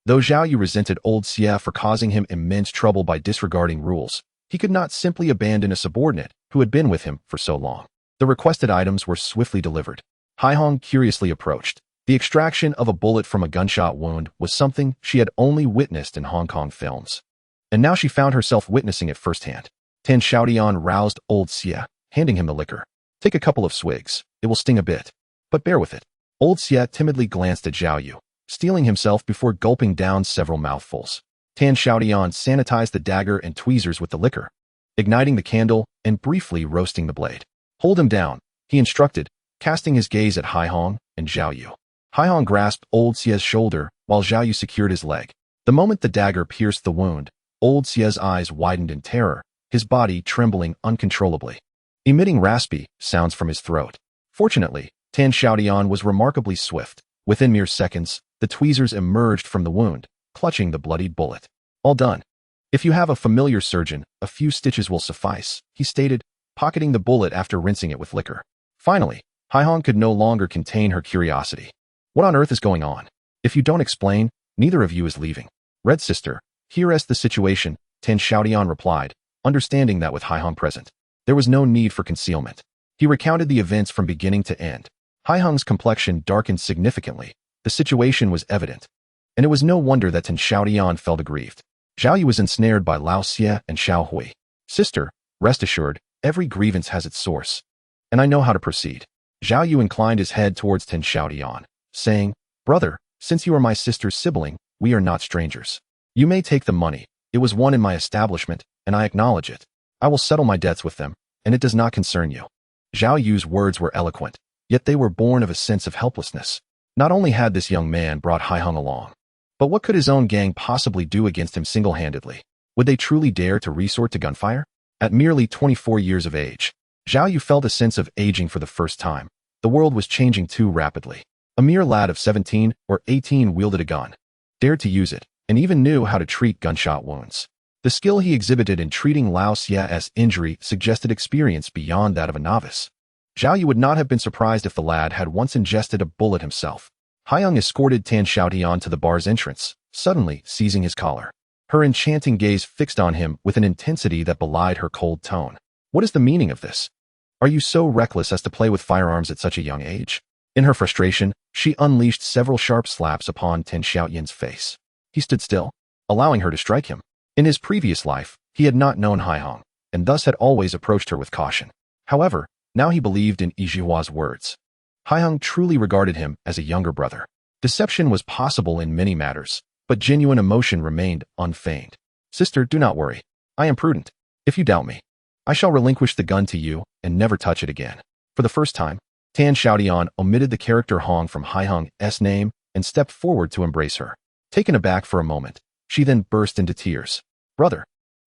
Though Zhao Yu resented old Xie for causing him immense trouble by disregarding rules, he could not simply abandon a subordinate who had been with him for so long. The requested items were swiftly delivered. Haihong curiously approached. The extraction of a bullet from a gunshot wound was something she had only witnessed in Hong Kong films. And now she found herself witnessing it firsthand. Tan Xiaotian roused old Xie, handing him the liquor. Take a couple of swigs. It will sting a bit. But bear with it. Old Xie timidly glanced at Zhao Yu, steeling himself before gulping down several mouthfuls. Tan Xiaotian sanitized the dagger and tweezers with the liquor, igniting the candle and briefly roasting the blade. Hold him down, he instructed, casting his gaze at Haihong and Zhao Yu. Haihong grasped old Xie's shoulder while Zhao Yu secured his leg. The moment the dagger pierced the wound, old Xie's eyes widened in terror, his body trembling uncontrollably, emitting raspy sounds from his throat. Fortunately, Tan Xiaotian was remarkably swift. Within mere seconds, the tweezers emerged from the wound, clutching the bloodied bullet. All done. If you have a familiar surgeon, a few stitches will suffice, he stated, pocketing the bullet after rinsing it with liquor. Finally, Haihong could no longer contain her curiosity. What on earth is going on? If you don't explain, neither of you is leaving. Red sister, here is the situation, Tan Xiaotian replied, understanding that with Haihong present, there was no need for concealment. He recounted the events from beginning to end. Haihong's complexion darkened significantly. The situation was evident. And it was no wonder that Tan Xiaotian felt aggrieved. Zhao Yu was ensnared by Lao Xie and Xiao Hui. Sister, rest assured, every grievance has its source. And I know how to proceed. Zhao Yu inclined his head towards Tan Xiaotian, saying, Brother, since you are my sister's sibling, we are not strangers. You may take the money. It was won in my establishment, and I acknowledge it. I will settle my debts with them, and it does not concern you. Zhao Yu's words were eloquent, yet they were born of a sense of helplessness. Not only had this young man brought Haihong along, but what could his own gang possibly do against him single-handedly? Would they truly dare to resort to gunfire? At merely 24 years of age, Zhao Yu felt a sense of aging for the first time. The world was changing too rapidly. A mere lad of 17 or 18 wielded a gun, dared to use it, and even knew how to treat gunshot wounds. The skill he exhibited in treating Lao Xie's injury suggested experience beyond that of a novice. Zhao Yu would not have been surprised if the lad had once ingested a bullet himself. Haihong escorted Tan Xiaotian to the bar's entrance, suddenly seizing his collar. Her enchanting gaze fixed on him with an intensity that belied her cold tone. What is the meaning of this? Are you so reckless as to play with firearms at such a young age? In her frustration, she unleashed several sharp slaps upon Tan Xiaotian's face. He stood still, allowing her to strike him. In his previous life, he had not known Haihong, and thus had always approached her with caution. However, now he believed in Yijihua's words. Haihong truly regarded him as a younger brother. Deception was possible in many matters, but genuine emotion remained unfeigned. Sister, do not worry. I am prudent. If you doubt me, I shall relinquish the gun to you and never touch it again. For the first time, Tan Xiaotian omitted the character Hong from Haihong's name and stepped forward to embrace her. Taken aback for a moment, she then burst into tears. Brother,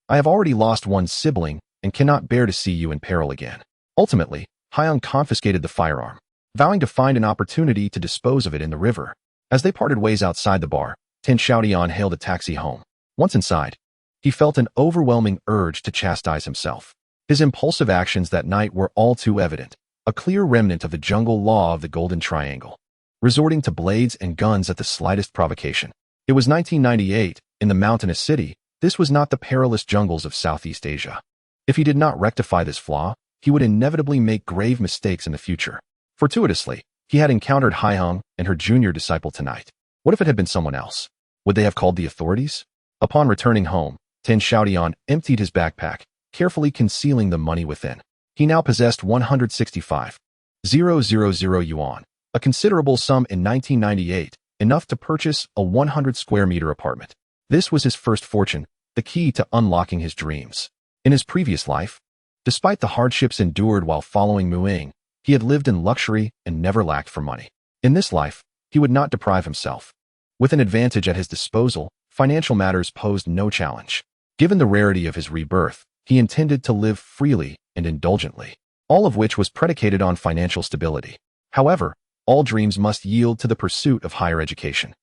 I have already lost one sibling and cannot bear to see you in peril again. Ultimately, Haihong confiscated the firearm, vowing to find an opportunity to dispose of it in the river. As they parted ways outside the bar, Tan Xiaotian hailed a taxi home. Once inside, he felt an overwhelming urge to chastise himself. His impulsive actions that night were all too evident, a clear remnant of the jungle law of the Golden Triangle, resorting to blades and guns at the slightest provocation. It was 1998, in the mountainous city. This was not the perilous jungles of Southeast Asia. If he did not rectify this flaw, he would inevitably make grave mistakes in the future. Fortuitously, he had encountered Haihong and her junior disciple tonight. What if it had been someone else? Would they have called the authorities? Upon returning home, Tan Xiaotian emptied his backpack, carefully concealing the money within. He now possessed 165,000 yuan, a considerable sum in 1998, enough to purchase a 100-square-meter apartment. This was his first fortune, the key to unlocking his dreams. In his previous life, despite the hardships endured while following Muing, he had lived in luxury and never lacked for money. In this life, he would not deprive himself. With an advantage at his disposal, financial matters posed no challenge. Given the rarity of his rebirth, he intended to live freely and indulgently, all of which was predicated on financial stability. However, all dreams must yield to the pursuit of higher education.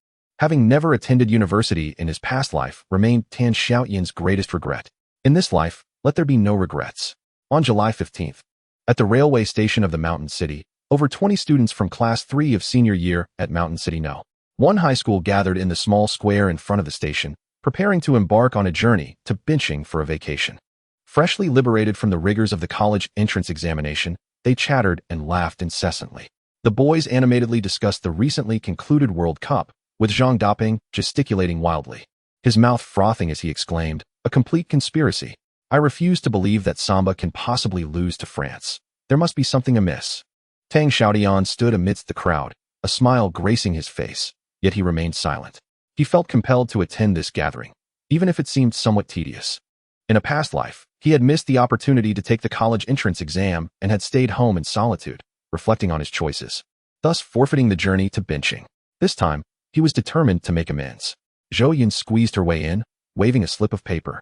Having never attended university in his past life remained Tan Xiaotian's greatest regret. In this life, let there be no regrets. On July 15th, at the railway station of the Mountain City, over 20 students from Class 3 of senior year at Mountain City No. 1 high school gathered in the small square in front of the station, preparing to embark on a journey to Binching for a vacation. Freshly liberated from the rigors of the college entrance examination, they chattered and laughed incessantly. The boys animatedly discussed the recently concluded World Cup, with Zhang Daping gesticulating wildly. His mouth frothing as he exclaimed, "A complete conspiracy. I refuse to believe that Samba can possibly lose to France. There must be something amiss." Tang Xiaotian stood amidst the crowd, a smile gracing his face, yet he remained silent. He felt compelled to attend this gathering, even if it seemed somewhat tedious. In a past life, he had missed the opportunity to take the college entrance exam and had stayed home in solitude, reflecting on his choices, thus forfeiting the journey to Binching. This time, he was determined to make amends. Zhou Yun squeezed her way in, waving a slip of paper.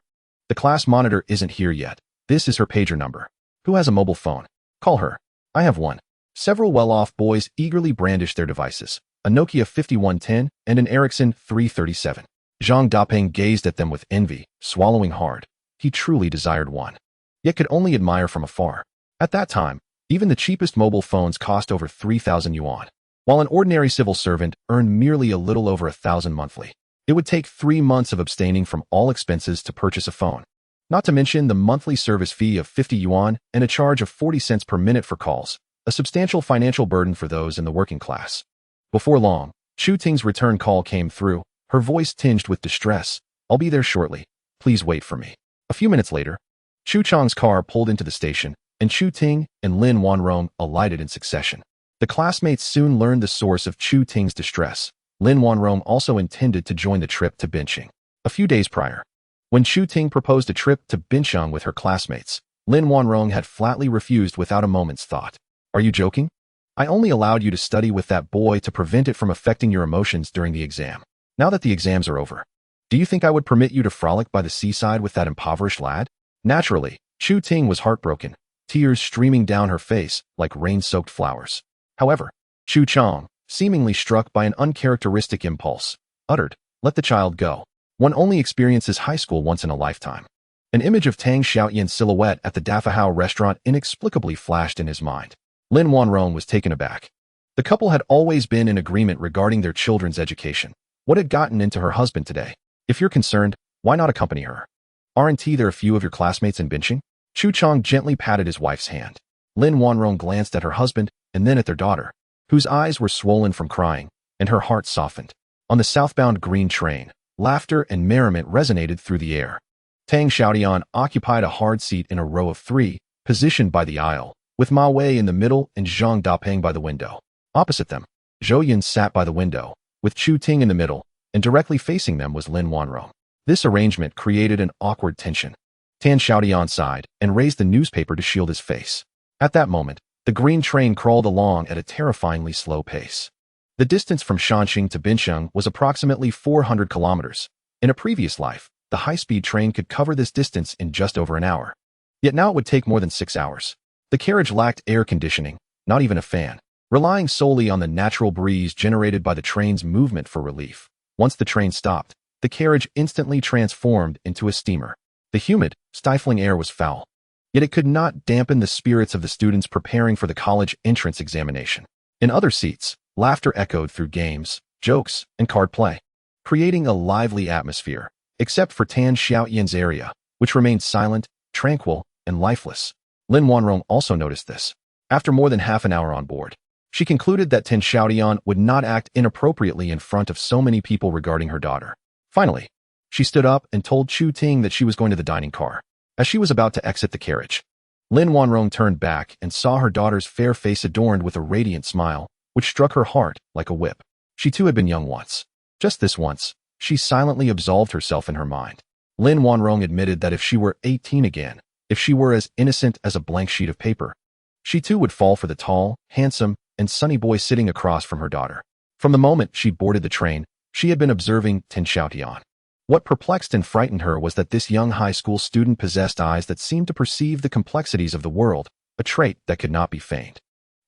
"The class monitor isn't here yet. This is her pager number. Who has a mobile phone? Call her. I have one." Several well-off boys eagerly brandished their devices, a Nokia 5110 and an Ericsson 337. Zhang Daping gazed at them with envy, swallowing hard. He truly desired one, yet could only admire from afar. At that time, even the cheapest mobile phones cost over 3,000 yuan, while an ordinary civil servant earned merely a little over 1,000 monthly. It would take 3 months of abstaining from all expenses to purchase a phone, not to mention the monthly service fee of 50 yuan and a charge of 40 cents per minute for calls, a substantial financial burden for those in the working class. Before long, Chu Ting's return call came through, her voice tinged with distress. "I'll be there shortly. Please wait for me." A few minutes later, Chu Chang's car pulled into the station, and Chu Ting and Lin Wanrong alighted in succession. The classmates soon learned the source of Chu Ting's distress. Lin Wanrong also intended to join the trip to Binching. A few days prior, when Chu Ting proposed a trip to Binching with her classmates, Lin Wanrong had flatly refused without a moment's thought. "Are you joking? I only allowed you to study with that boy to prevent it from affecting your emotions during the exam. Now that the exams are over, do you think I would permit you to frolic by the seaside with that impoverished lad?" Naturally, Chu Ting was heartbroken, tears streaming down her face like rain-soaked flowers. However, Chu Chang, seemingly struck by an uncharacteristic impulse, uttered, "Let the child go. One only experiences high school once in a lifetime." An image of Tang Xiaotian's silhouette at the Dafahao restaurant inexplicably flashed in his mind. Lin Wanrong was taken aback. The couple had always been in agreement regarding their children's education. What had gotten into her husband today? "If you're concerned, why not accompany her? Aren't there a few of your classmates in Binching?" Chu Chang gently patted his wife's hand. Lin Wanrong glanced at her husband and then at their daughter, whose eyes were swollen from crying, and her heart softened. On the southbound green train, laughter and merriment resonated through the air. Tang Xiaotian occupied a hard seat in a row of 3, positioned by the aisle, with Ma Wei in the middle and Zhang Daping by the window. Opposite them, Zhou Yun sat by the window, with Chu Ting in the middle, and directly facing them was Lin Wanrong. This arrangement created an awkward tension. Tan Xiaotian sighed and raised the newspaper to shield his face. At that moment, the green train crawled along at a terrifyingly slow pace. The distance from Shanxing to Bincheng was approximately 400 kilometers. In a previous life, the high-speed train could cover this distance in just over an hour. Yet now it would take more than 6 hours. The carriage lacked air conditioning, not even a fan, relying solely on the natural breeze generated by the train's movement for relief. Once the train stopped, the carriage instantly transformed into a steamer. The humid, stifling air was foul, yet it could not dampen the spirits of the students preparing for the college entrance examination. In other seats, laughter echoed through games, jokes, and card play, creating a lively atmosphere, except for Tan Xiaotian's area, which remained silent, tranquil, and lifeless. Lin Wanrong also noticed this. After more than half an hour on board, she concluded that Tan Xiaotian would not act inappropriately in front of so many people regarding her daughter. Finally, she stood up and told Chu Ting that she was going to the dining car. As she was about to exit the carriage, Lin Wanrong turned back and saw her daughter's fair face adorned with a radiant smile, which struck her heart like a whip. She too had been young once. Just this once, she silently absolved herself in her mind. Lin Wanrong admitted that if she were 18 again, if she were as innocent as a blank sheet of paper, she too would fall for the tall, handsome, and sunny boy sitting across from her daughter. From the moment she boarded the train, she had been observing Tan Xiaotian. What perplexed and frightened her was that this young high school student possessed eyes that seemed to perceive the complexities of the world, a trait that could not be feigned.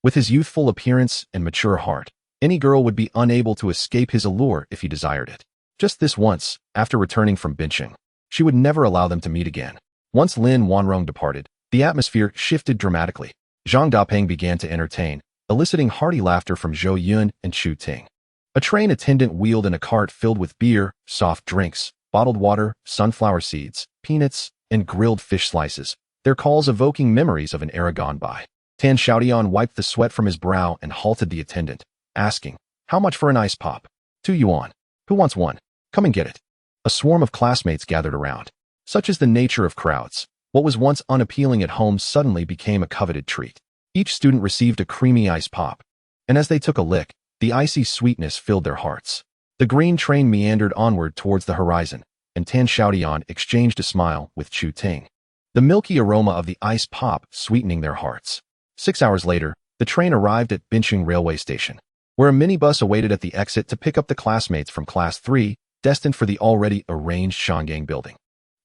With his youthful appearance and mature heart, Any girl would be unable to escape his allure if he desired it. Just this once, after returning from benching, she would never allow them to meet again. Once Lin Wanrong departed, the atmosphere shifted dramatically. Zhang Dapeng began to entertain, eliciting hearty laughter from Zhou Yun and Chu Ting. A train attendant wheeled in a cart filled with beer, soft drinks, bottled water, sunflower seeds, peanuts, and grilled fish slices, their calls evoking memories of an era gone by. Tan Xiaotian wiped the sweat from his brow and halted the attendant, asking, "How much for an ice pop?" "2 yuan. Who wants one? Come and get it." A swarm of classmates gathered around. Such is the nature of crowds. What was once unappealing at home suddenly became a coveted treat. Each student received a creamy ice pop, and as they took a lick, the icy sweetness filled their hearts. The green train meandered onward towards the horizon, and Tan Xiaotian exchanged a smile with Chu Ting, the milky aroma of the ice pop sweetening their hearts. 6 hours later, the train arrived at Bincheng Railway Station, where a minibus awaited at the exit to pick up the classmates from Class 3, destined for the already arranged Shangang building.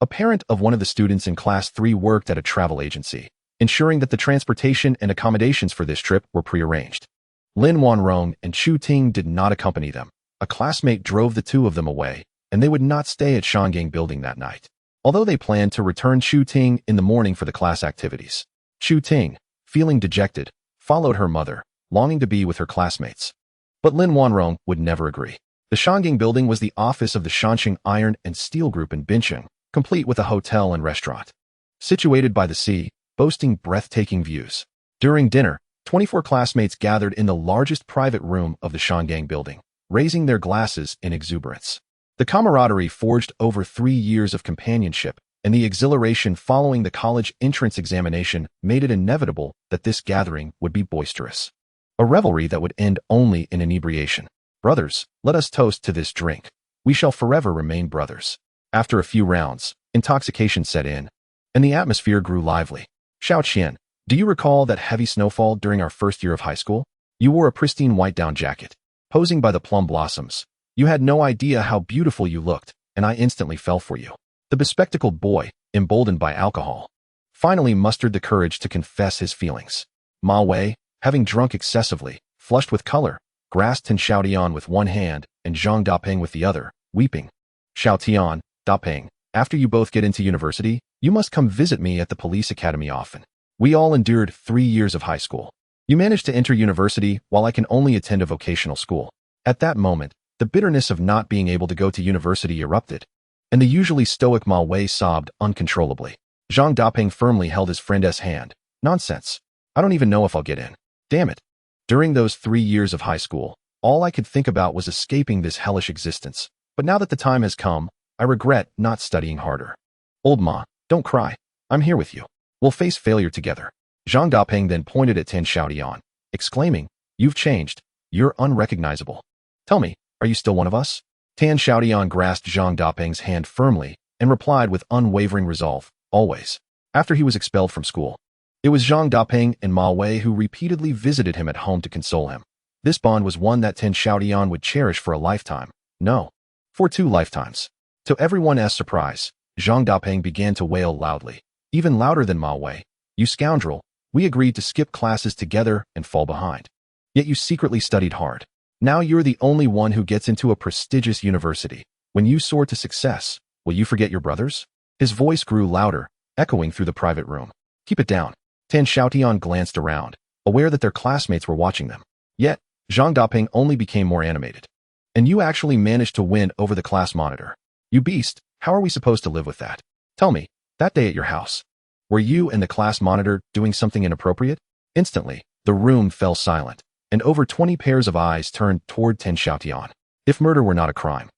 A parent of one of the students in Class 3 worked at a travel agency, ensuring that the transportation and accommodations for this trip were prearranged. Lin Wanrong and Chu Ting did not accompany them. A classmate drove the two of them away, and they would not stay at Shangang building that night, although they planned to return Chu Ting in the morning for the class activities. Chu Ting, feeling dejected, followed her mother, longing to be with her classmates. But Lin Wanrong would never agree. The Shangang building was the office of the Shanxing Iron and Steel Group in Bincheng, complete with a hotel and restaurant. Situated by the sea, boasting breathtaking views. During dinner, 24 classmates gathered in the largest private room of the Shangang building, raising their glasses in exuberance. The camaraderie forged over 3 years of companionship, and the exhilaration following the college entrance examination made it inevitable that this gathering would be boisterous. A revelry that would end only in inebriation. "Brothers, let us toast to this drink. We shall forever remain brothers." After a few rounds, intoxication set in, and the atmosphere grew lively. "Xiaotian, do you recall that heavy snowfall during our first year of high school? You wore a pristine white down jacket, posing by the plum blossoms. You had no idea how beautiful you looked, and I instantly fell for you." The bespectacled boy, emboldened by alcohol, finally mustered the courage to confess his feelings. Ma Wei, having drunk excessively, flushed with color, grasped Tan Xiaotian with one hand and Zhang Dapeng with the other, weeping. "Xiaotian, Dapeng, after you both get into university, you must come visit me at the police academy often. We all endured 3 years of high school. You managed to enter university while I can only attend a vocational school." At that moment, the bitterness of not being able to go to university erupted, and the usually stoic Ma Wei sobbed uncontrollably. Zhang Dapeng firmly held his friend's hand. "Nonsense. I don't even know if I'll get in. Damn it." During those 3 years of high school, all I could think about was escaping this hellish existence. But now that the time has come, I regret not studying harder. "Old Ma, don't cry. I'm here with you. We'll face failure together." Zhang Dapeng then pointed at Tan Xiaotian, exclaiming, "You've changed. You're unrecognizable. Tell me, are you still one of us?" Tan Xiaotian grasped Zhang Dapeng's hand firmly and replied with unwavering resolve, "Always." After he was expelled from school, it was Zhang Dapeng and Ma Wei who repeatedly visited him at home to console him. This bond was one that Tan Xiaotian would cherish for a lifetime. No, for 2 lifetimes. To everyone's surprise, Zhang Dapeng began to wail loudly, even louder than Ma Wei. "You scoundrel, we agreed to skip classes together and fall behind. Yet you secretly studied hard. Now you're the only one who gets into a prestigious university. When you soar to success, will you forget your brothers?" His voice grew louder, echoing through the private room. "Keep it down." Tan Xiaotian glanced around, aware that their classmates were watching them. Yet, Zhang Dapeng only became more animated. "And you actually managed to win over the class monitor. You beast, how are we supposed to live with that? Tell me, that day at your house, were you and the class monitor doing something inappropriate?" Instantly, the room fell silent, and over 20 pairs of eyes turned toward Tan Xiaotian. If murder were not a crime,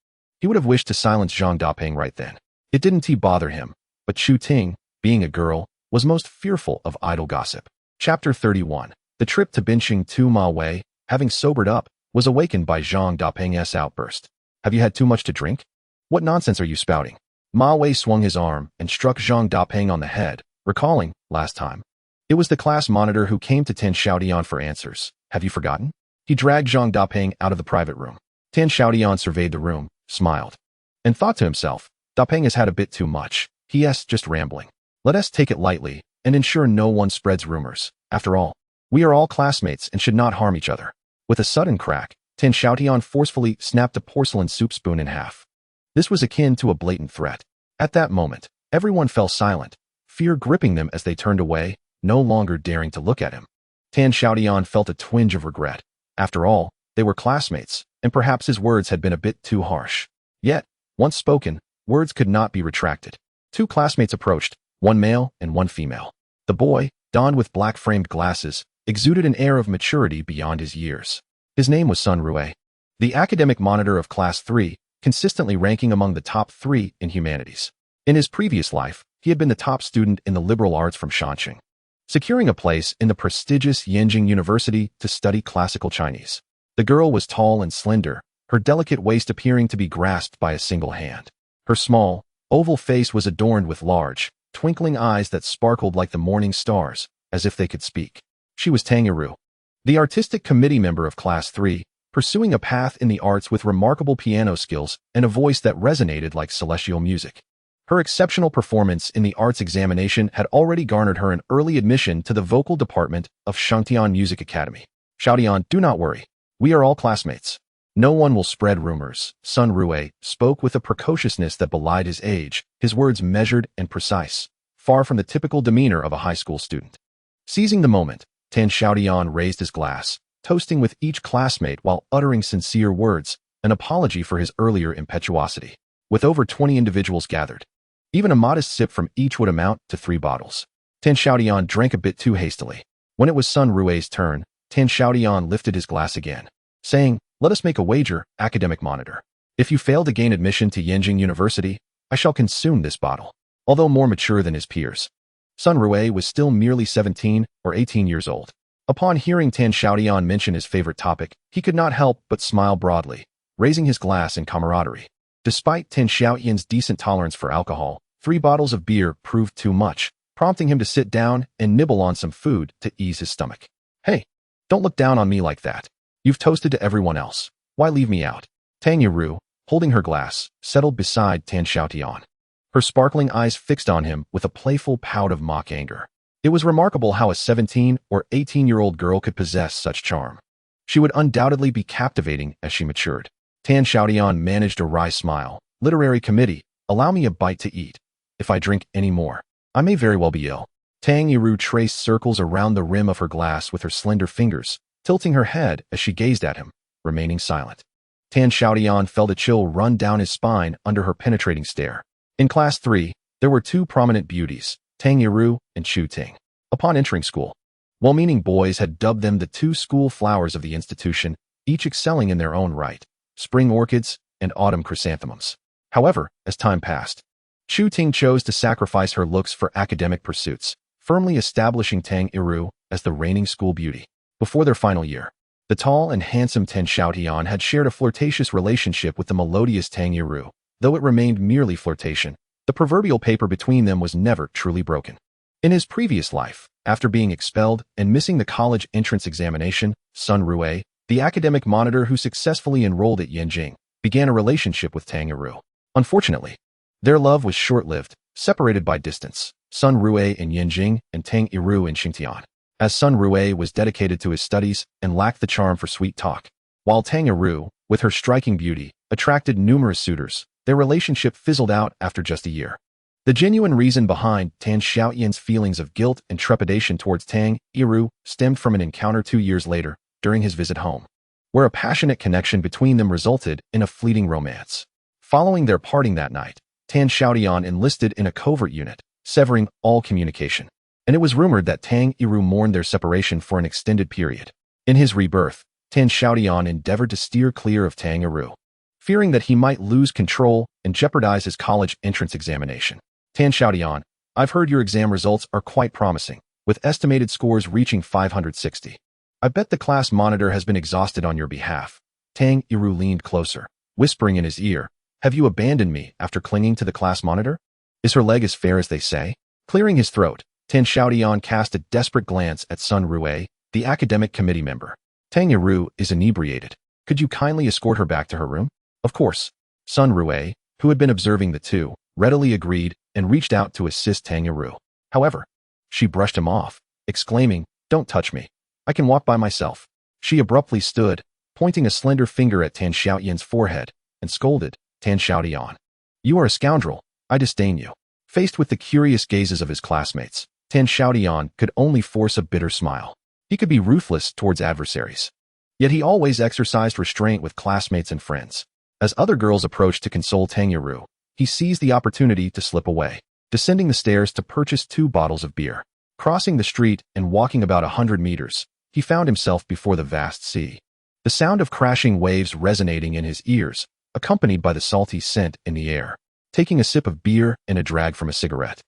he would have wished to silence Zhang Dapeng right then. It didn't bother him, but Chu Ting, being a girl, was most fearful of idle gossip. Chapter 31. The trip to Bincheng to Ma Wei, having sobered up, was awakened by Zhang Dapeng's outburst. "Have you had too much to drink? What nonsense are you spouting?" Ma Wei swung his arm and struck Zhang Dapeng on the head, recalling, last time, it was the class monitor who came to Tan Xiaotian for answers. "Have you forgotten?" He dragged Zhang Dapeng out of the private room. Tan Xiaotian surveyed the room, smiled, and thought to himself, "Dapeng has had a bit too much. He's just rambling. Let us take it lightly and ensure no one spreads rumors. After all, we are all classmates and should not harm each other." With a sudden crack, Tan Xiaotian forcefully snapped a porcelain soup spoon in half. This was akin to a blatant threat. At that moment, everyone fell silent, fear gripping them as they turned away, no longer daring to look at him. Tan Xiaotian felt a twinge of regret. After all, they were classmates, and perhaps his words had been a bit too harsh. Yet, once spoken, words could not be retracted. Two classmates approached, one male and one female. The boy, donned with black-framed glasses, exuded an air of maturity beyond his years. His name was Sun Rue, the academic monitor of Class 3, consistently ranking among the top 3 in humanities. In his previous life, he had been the top student in the liberal arts from Xiaotian, securing a place in the prestigious Yenjing University to study classical Chinese. The girl was tall and slender, her delicate waist appearing to be grasped by a single hand. Her small, oval face was adorned with large, twinkling eyes that sparkled like the morning stars, as if they could speak. She was Tang Yiru, the artistic committee member of Class 3, pursuing a path in the arts with remarkable piano skills and a voice that resonated like celestial music. Her exceptional performance in the arts examination had already garnered her an early admission to the vocal department of Xiaotian Music Academy. Xiaotian, do not worry. We are all classmates. No one will spread rumors. Sun Rue spoke with a precociousness that belied his age, his words measured and precise, far from the typical demeanor of a high school student. Seizing the moment, Tan Xiaotian raised his glass, toasting with each classmate while uttering sincere words, an apology for his earlier impetuosity. With over 20 individuals gathered, even a modest sip from each would amount to 3 bottles. Tan Xiaotian drank a bit too hastily. When it was Sun Rue's turn, Tan Xiaotian lifted his glass again, saying, "Let us make a wager, academic monitor. If you fail to gain admission to Yenjing University, I shall consume this bottle." Although more mature than his peers, Sun Rue was still merely 17 or 18 years old. Upon hearing Tan Xiaotian mention his favorite topic, he could not help but smile broadly, raising his glass in camaraderie. Despite Tan Xiaotian's decent tolerance for alcohol, 3 bottles of beer proved too much, prompting him to sit down and nibble on some food to ease his stomach. "Hey, don't look down on me like that. You've toasted to everyone else. Why leave me out?" Tang Yiru, holding her glass, settled beside Tan Xiaotian, her sparkling eyes fixed on him with a playful pout of mock anger. It was remarkable how a 17 or 18-year-old girl could possess such charm. She would undoubtedly be captivating as she matured. Tan Xiaotian managed a wry smile. "Literary committee, allow me a bite to eat. If I drink any more, I may very well be ill." Tang Yiru traced circles around the rim of her glass with her slender fingers, tilting her head as she gazed at him, remaining silent. Tan Xiaotian felt a chill run down his spine under her penetrating stare. In Class 3, there were 2 prominent beauties, Tang Yiru and Chu Ting. Upon entering school, well-meaning boys had dubbed them the 2 school flowers of the institution, each excelling in their own right, spring orchids and autumn chrysanthemums. However, as time passed, Chu Ting chose to sacrifice her looks for academic pursuits, firmly establishing Tang Yiru as the reigning school beauty. Before their final year, the tall and handsome Tan Xiaotian had shared a flirtatious relationship with the melodious Tang Yiru. Though it remained merely flirtation, the proverbial paper between them was never truly broken. In his previous life, after being expelled and missing the college entrance examination, Sun Rue, the academic monitor who successfully enrolled at Yenjing, began a relationship with Tang Yiru. Unfortunately, their love was short-lived, separated by distance. Sun Rue in Yenjing and Tang Yiru in Xiaotian, as Sun Rue was dedicated to his studies and lacked the charm for sweet talk, while Tang Yiru, with her striking beauty, attracted numerous suitors. Their relationship fizzled out after just a year. The genuine reason behind Tan Xiaotian's feelings of guilt and trepidation towards Tang Yiru stemmed from an encounter 2 years later, during his visit home, where a passionate connection between them resulted in a fleeting romance. Following their parting that night, Tan Xiaotian enlisted in a covert unit, severing all communication, and it was rumored that Tang Yiru mourned their separation for an extended period. In his rebirth, Tan Xiaotian endeavored to steer clear of Tang Yiru, fearing that he might lose control and jeopardize his college entrance examination. "Tan Xiaotian, I've heard your exam results are quite promising, with estimated scores reaching 560. I bet the class monitor has been exhausted on your behalf." Tang Yiru leaned closer, whispering in his ear, "Have you abandoned me after clinging to the class monitor? Is her leg as fair as they say?" Clearing his throat, Tan Xiaotian cast a desperate glance at Sun Rue, the academic committee member. "Tang Yiru is inebriated. Could you kindly escort her back to her room?" "Of course." Sun Rue, who had been observing the two, readily agreed and reached out to assist Tang Yiru. However, she brushed him off, exclaiming, "Don't touch me. I can walk by myself." She abruptly stood, pointing a slender finger at Tan Xiaotian's forehead, and scolded, "Tan Xiaotian, you are a scoundrel. I disdain you." Faced with the curious gazes of his classmates, Tan Xiaotian could only force a bitter smile. He could be ruthless towards adversaries. Yet he always exercised restraint with classmates and friends. As other girls approached to console Tang Yiru, he seized the opportunity to slip away, descending the stairs to purchase 2 bottles of beer. Crossing the street and walking about 100 meters, he found himself before the vast sea. The sound of crashing waves resonating in his ears, accompanied by the salty scent in the air. Taking a sip of beer and a drag from a cigarette,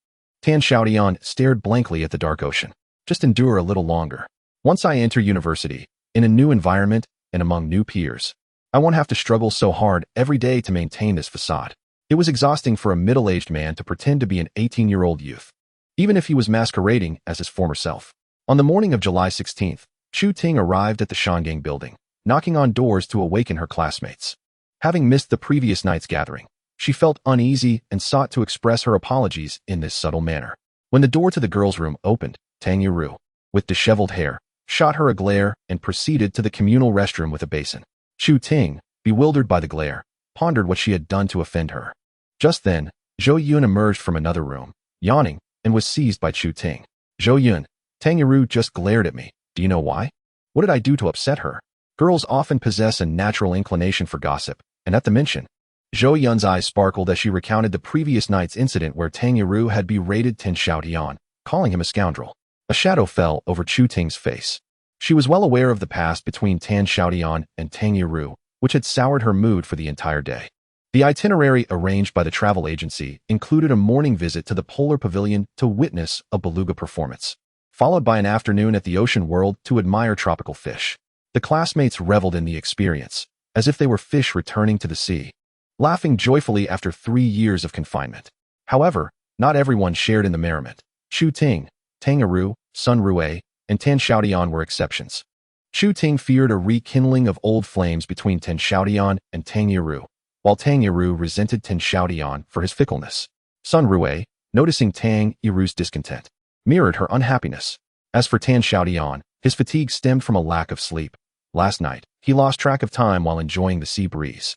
Tan Xiaotian stared blankly at the dark ocean. Just endure a little longer. Once I enter university, in a new environment and among new peers, I won't have to struggle so hard every day to maintain this facade. It was exhausting for a middle-aged man to pretend to be an 18-year-old youth, even if he was masquerading as his former self. On the morning of July 16th, Chu Ting arrived at the Shangang building, knocking on doors to awaken her classmates. Having missed the previous night's gathering, she felt uneasy and sought to express her apologies in this subtle manner. When the door to the girls' room opened, Tang Yiru, with disheveled hair, shot her a glare and proceeded to the communal restroom with a basin. Chu Ting, bewildered by the glare, pondered what she had done to offend her. Just then, Zhou Yun emerged from another room, yawning, and was seized by Chu Ting. "Zhou Yun, Tang Yiru just glared at me. Do you know why? What did I do to upset her?" Girls often possess a natural inclination for gossip, and at the mention, Zhou Yun's eyes sparkled as she recounted the previous night's incident where Tang Yiru had berated Tan Xiaotian, calling him a scoundrel. A shadow fell over Chu Ting's face. She was well aware of the past between Tan Xiaotian and Tang Yiru, which had soured her mood for the entire day. The itinerary arranged by the travel agency included a morning visit to the Polar Pavilion to witness a beluga performance, followed by an afternoon at the Ocean World to admire tropical fish. The classmates reveled in the experience, as if they were fish returning to the sea, laughing joyfully after 3 years of confinement. However, not everyone shared in the merriment. Chu Ting, Tang Yiru, Sun Rue, and Tan Xiaotian were exceptions. Chu Ting feared a rekindling of old flames between Tan Xiaotian and Tang Yiru, while Tang Yiru resented Tan Xiaotian for his fickleness. Sun Rue, noticing Tang Yiru's discontent, mirrored her unhappiness. As for Tan Xiaotian, his fatigue stemmed from a lack of sleep. Last night, he lost track of time while enjoying the sea breeze.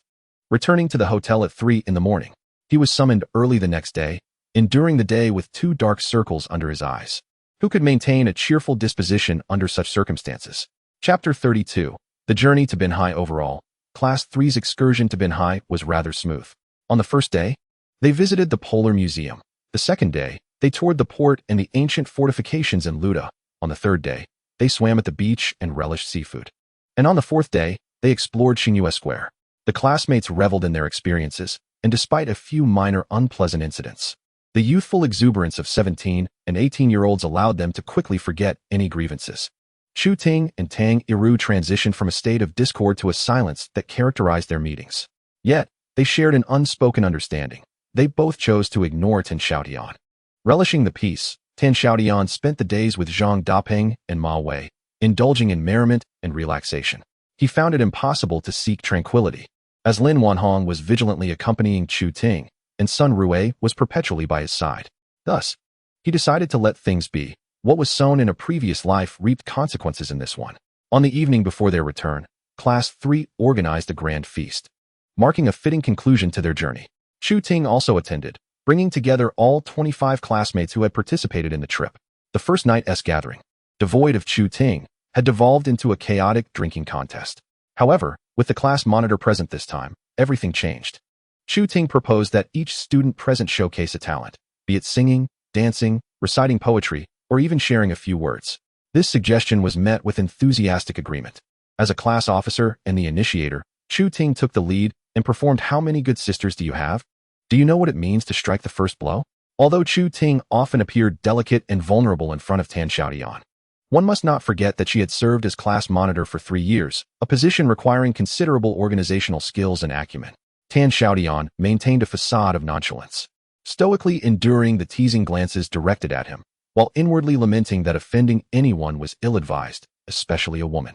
Returning to the hotel at 3 in the morning, he was summoned early the next day, enduring the day with 2 dark circles under his eyes. Who could maintain a cheerful disposition under such circumstances? Chapter 32. The journey to Binhai. Overall, Class 3's excursion to Binhai was rather smooth. On the first day, they visited the Polar Museum. The second day, they toured the port and the ancient fortifications in Luda. On the third day, they swam at the beach and relished seafood. And on the fourth day, they explored Xingyue Square. The classmates reveled in their experiences, and despite a few minor unpleasant incidents, the youthful exuberance of 17 and 18-year-olds allowed them to quickly forget any grievances. Chu Ting and Tang Yiru transitioned from a state of discord to a silence that characterized their meetings. Yet, they shared an unspoken understanding. They both chose to ignore Tan Xiaotian. Relishing the peace, Tan Xiaotian spent the days with Zhang Daping and Ma Wei, indulging in merriment and relaxation. He found it impossible to seek tranquility, as Lin Wanhong was vigilantly accompanying Chu Ting, and Sun Rue was perpetually by his side. Thus, he decided to let things be. What was sown in a previous life reaped consequences in this one. On the evening before their return, Class 3 organized a grand feast, marking a fitting conclusion to their journey. Chu Ting also attended, bringing together all 25 classmates who had participated in the trip. The first night's gathering, devoid of Chu Ting, had devolved into a chaotic drinking contest. However, with the class monitor present this time, everything changed. Chu Ting proposed that each student present showcase a talent, be it singing, dancing, reciting poetry, or even sharing a few words. This suggestion was met with enthusiastic agreement. As a class officer and the initiator, Chu Ting took the lead and performed "How Many Good Sisters Do You Have? Do you know what it means to strike the first blow?" Although Chu Ting often appeared delicate and vulnerable in front of Tan Xiaotian, one must not forget that she had served as class monitor for 3 years, a position requiring considerable organizational skills and acumen. Tan Xiaotian maintained a facade of nonchalance, stoically enduring the teasing glances directed at him, while inwardly lamenting that offending anyone was ill-advised, especially a woman.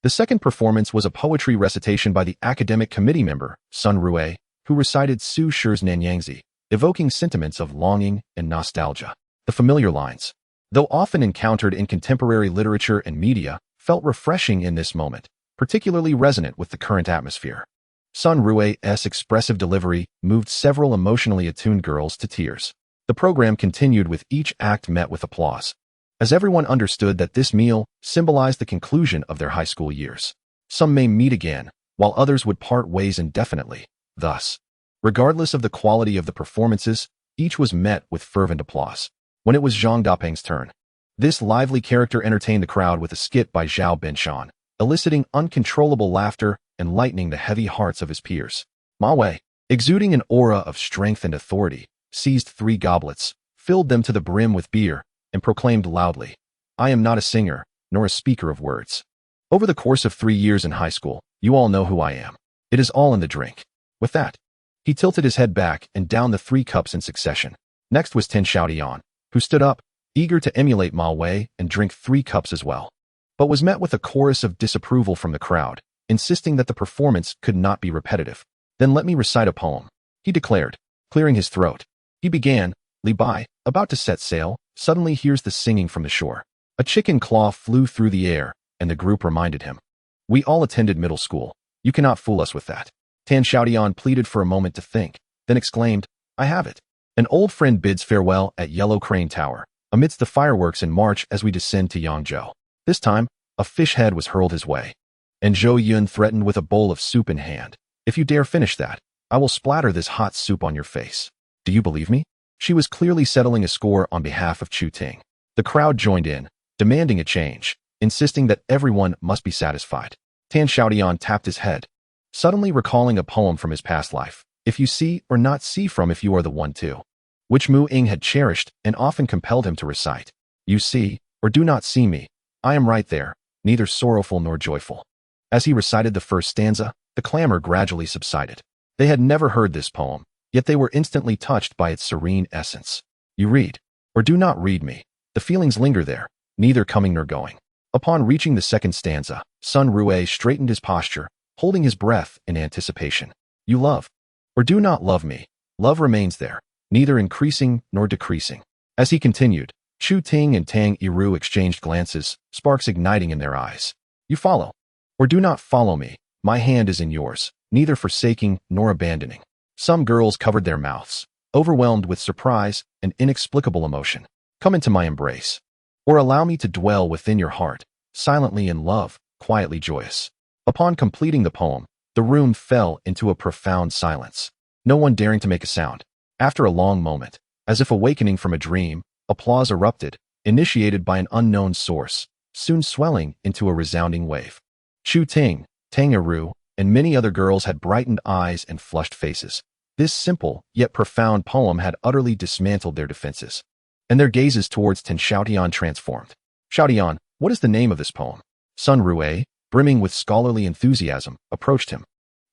The second performance was a poetry recitation by the academic committee member, Sun Rue, who recited Su Shi's Nanyangzi, evoking sentiments of longing and nostalgia. The familiar lines, though often encountered in contemporary literature and media, felt refreshing in this moment. particularly resonant with the current atmosphere. Sun Rue's expressive delivery moved several emotionally attuned girls to tears. The program continued with each act met with applause, as everyone understood that this meal symbolized the conclusion of their high school years. Some may meet again, while others would part ways indefinitely. Thus, regardless of the quality of the performances, each was met with fervent applause. When it was Zhang Dapeng's turn, this lively character entertained the crowd with a skit by Zhao Benshan, eliciting uncontrollable laughter and lightening the heavy hearts of his peers. Ma Wei, exuding an aura of strength and authority, seized 3 goblets, filled them to the brim with beer, and proclaimed loudly, "I am not a singer, nor a speaker of words. Over the course of 3 years in high school, you all know who I am. It is all in the drink." With that, he tilted his head back and downed the 3 cups in succession. Next was Xiaotian, who stood up, eager to emulate Ma Wei and drink 3 cups as well, but was met with a chorus of disapproval from the crowd, insisting that the performance could not be repetitive. "Then let me recite a poem," he declared, clearing his throat. He began, Li Bai, about to set sail, suddenly hears the singing from the shore. A chicken claw flew through the air, and the group reminded him. "We all attended middle school. You cannot fool us with that." Tan Xiaotian pleaded for a moment to think, then exclaimed, "I have it. An old friend bids farewell at Yellow Crane Tower, amidst the fireworks in March as we descend to Yangzhou." This time, a fish head was hurled his way, and Zhou Yun threatened with a bowl of soup in hand. "If you dare finish that, I will splatter this hot soup on your face. Do you believe me?" She was clearly settling a score on behalf of Chu Ting. The crowd joined in, demanding a change, insisting that everyone must be satisfied. Tan Xiaotian tapped his head, suddenly recalling a poem from his past life, "If you see or not see from if you are the one to," which Mu Ying had cherished and often compelled him to recite. "You see, or do not see me, I am right there, neither sorrowful nor joyful." As he recited the first stanza, the clamor gradually subsided. They had never heard this poem, yet they were instantly touched by its serene essence. "You read, or do not read me, the feelings linger there, neither coming nor going." Upon reaching the second stanza, Sun Rue straightened his posture, holding his breath in anticipation. "You love, or do not love me, love remains there, neither increasing nor decreasing." As he continued, Chu Ting and Tang Yiru exchanged glances, sparks igniting in their eyes. "You follow, or do not follow me, my hand is in yours, neither forsaking nor abandoning." Some girls covered their mouths, overwhelmed with surprise and inexplicable emotion. "Come into my embrace, or allow me to dwell within your heart, silently in love, quietly joyous." Upon completing the poem, the room fell into a profound silence, no one daring to make a sound. After a long moment, as if awakening from a dream, applause erupted, initiated by an unknown source, soon swelling into a resounding wave. Chu Ting, Tang Yiru, and many other girls had brightened eyes and flushed faces. This simple, yet profound poem had utterly dismantled their defenses, and their gazes towards Tan Xiaotian transformed. "Xiaotian, what is the name of this poem?" Sun Rue, brimming with scholarly enthusiasm, approached him,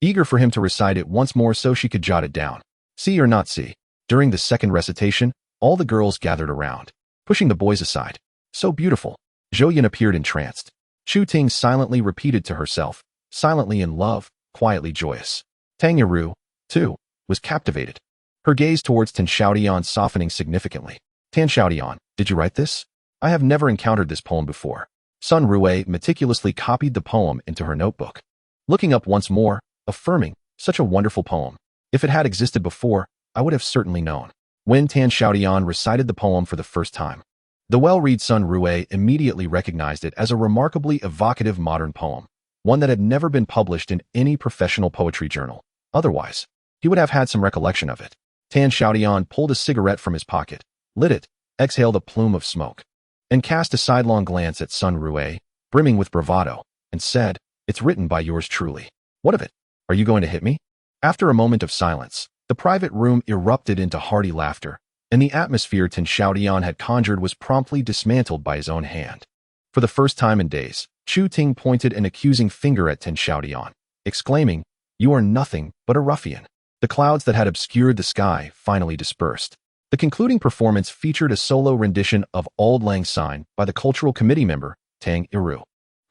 eager for him to recite it once more so she could jot it down. "See or not see?" During the second recitation, all the girls gathered around, pushing the boys aside. "So beautiful." Zhou Yun appeared entranced. Chu Ting silently repeated to herself, "Silently in love, quietly joyous." Tang Yiru, too, was captivated, her gaze towards Tan Xiaotian softening significantly. "Tan Xiaotian, did you write this? I have never encountered this poem before." Sun Rue meticulously copied the poem into her notebook, looking up once more, affirming, "Such a wonderful poem. If it had existed before, I would have certainly known." When Tan Xiaotian recited the poem for the first time, the well-read Sun Rue immediately recognized it as a remarkably evocative modern poem, one that had never been published in any professional poetry journal. Otherwise, he would have had some recollection of it. Tan Xiaotian pulled a cigarette from his pocket, lit it, exhaled a plume of smoke, and cast a sidelong glance at Sun Rue, brimming with bravado, and said, "It's written by yours truly. What of it? Are you going to hit me?" After a moment of silence, the private room erupted into hearty laughter, and the atmosphere Tan Xiaotian had conjured was promptly dismantled by his own hand. For the first time in days, Chu Ting pointed an accusing finger at Tan Xiaotian, exclaiming, "You are nothing but a ruffian." The clouds that had obscured the sky finally dispersed. The concluding performance featured a solo rendition of Auld Lang Syne by the cultural committee member, Tang Yiru.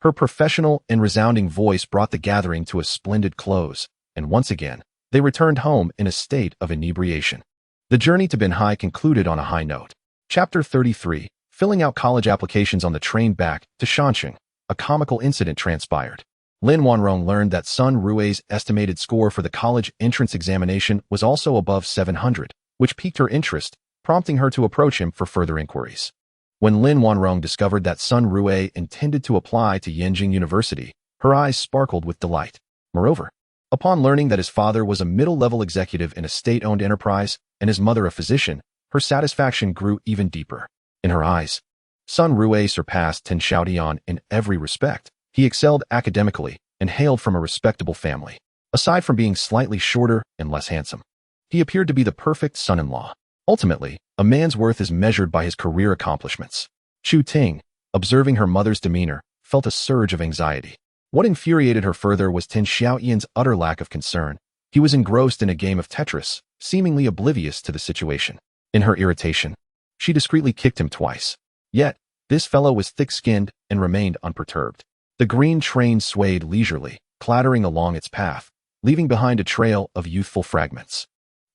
Her professional and resounding voice brought the gathering to a splendid close, and once again, they returned home in a state of inebriation. The journey to Binhai concluded on a high note. Chapter 33, Filling out college applications on the train back to Shanxing, a comical incident transpired. Lin Wanrong learned that Sun Rui's estimated score for the college entrance examination was also above 700, which piqued her interest, prompting her to approach him for further inquiries. When Lin Wanrong discovered that Sun Rui intended to apply to Yenjing University, her eyes sparkled with delight. Moreover, upon learning that his father was a middle-level executive in a state-owned enterprise and his mother a physician, her satisfaction grew even deeper. In her eyes, Sun Rui surpassed Tan Xiaotian in every respect. He excelled academically and hailed from a respectable family. Aside from being slightly shorter and less handsome, he appeared to be the perfect son-in-law. Ultimately, a man's worth is measured by his career accomplishments. Chu Ting, observing her mother's demeanor, felt a surge of anxiety. What infuriated her further was Tan Xiaotian's utter lack of concern. He was engrossed in a game of Tetris, seemingly oblivious to the situation. In her irritation, she discreetly kicked him twice. Yet, this fellow was thick-skinned and remained unperturbed. The green train swayed leisurely, clattering along its path, leaving behind a trail of youthful fragments.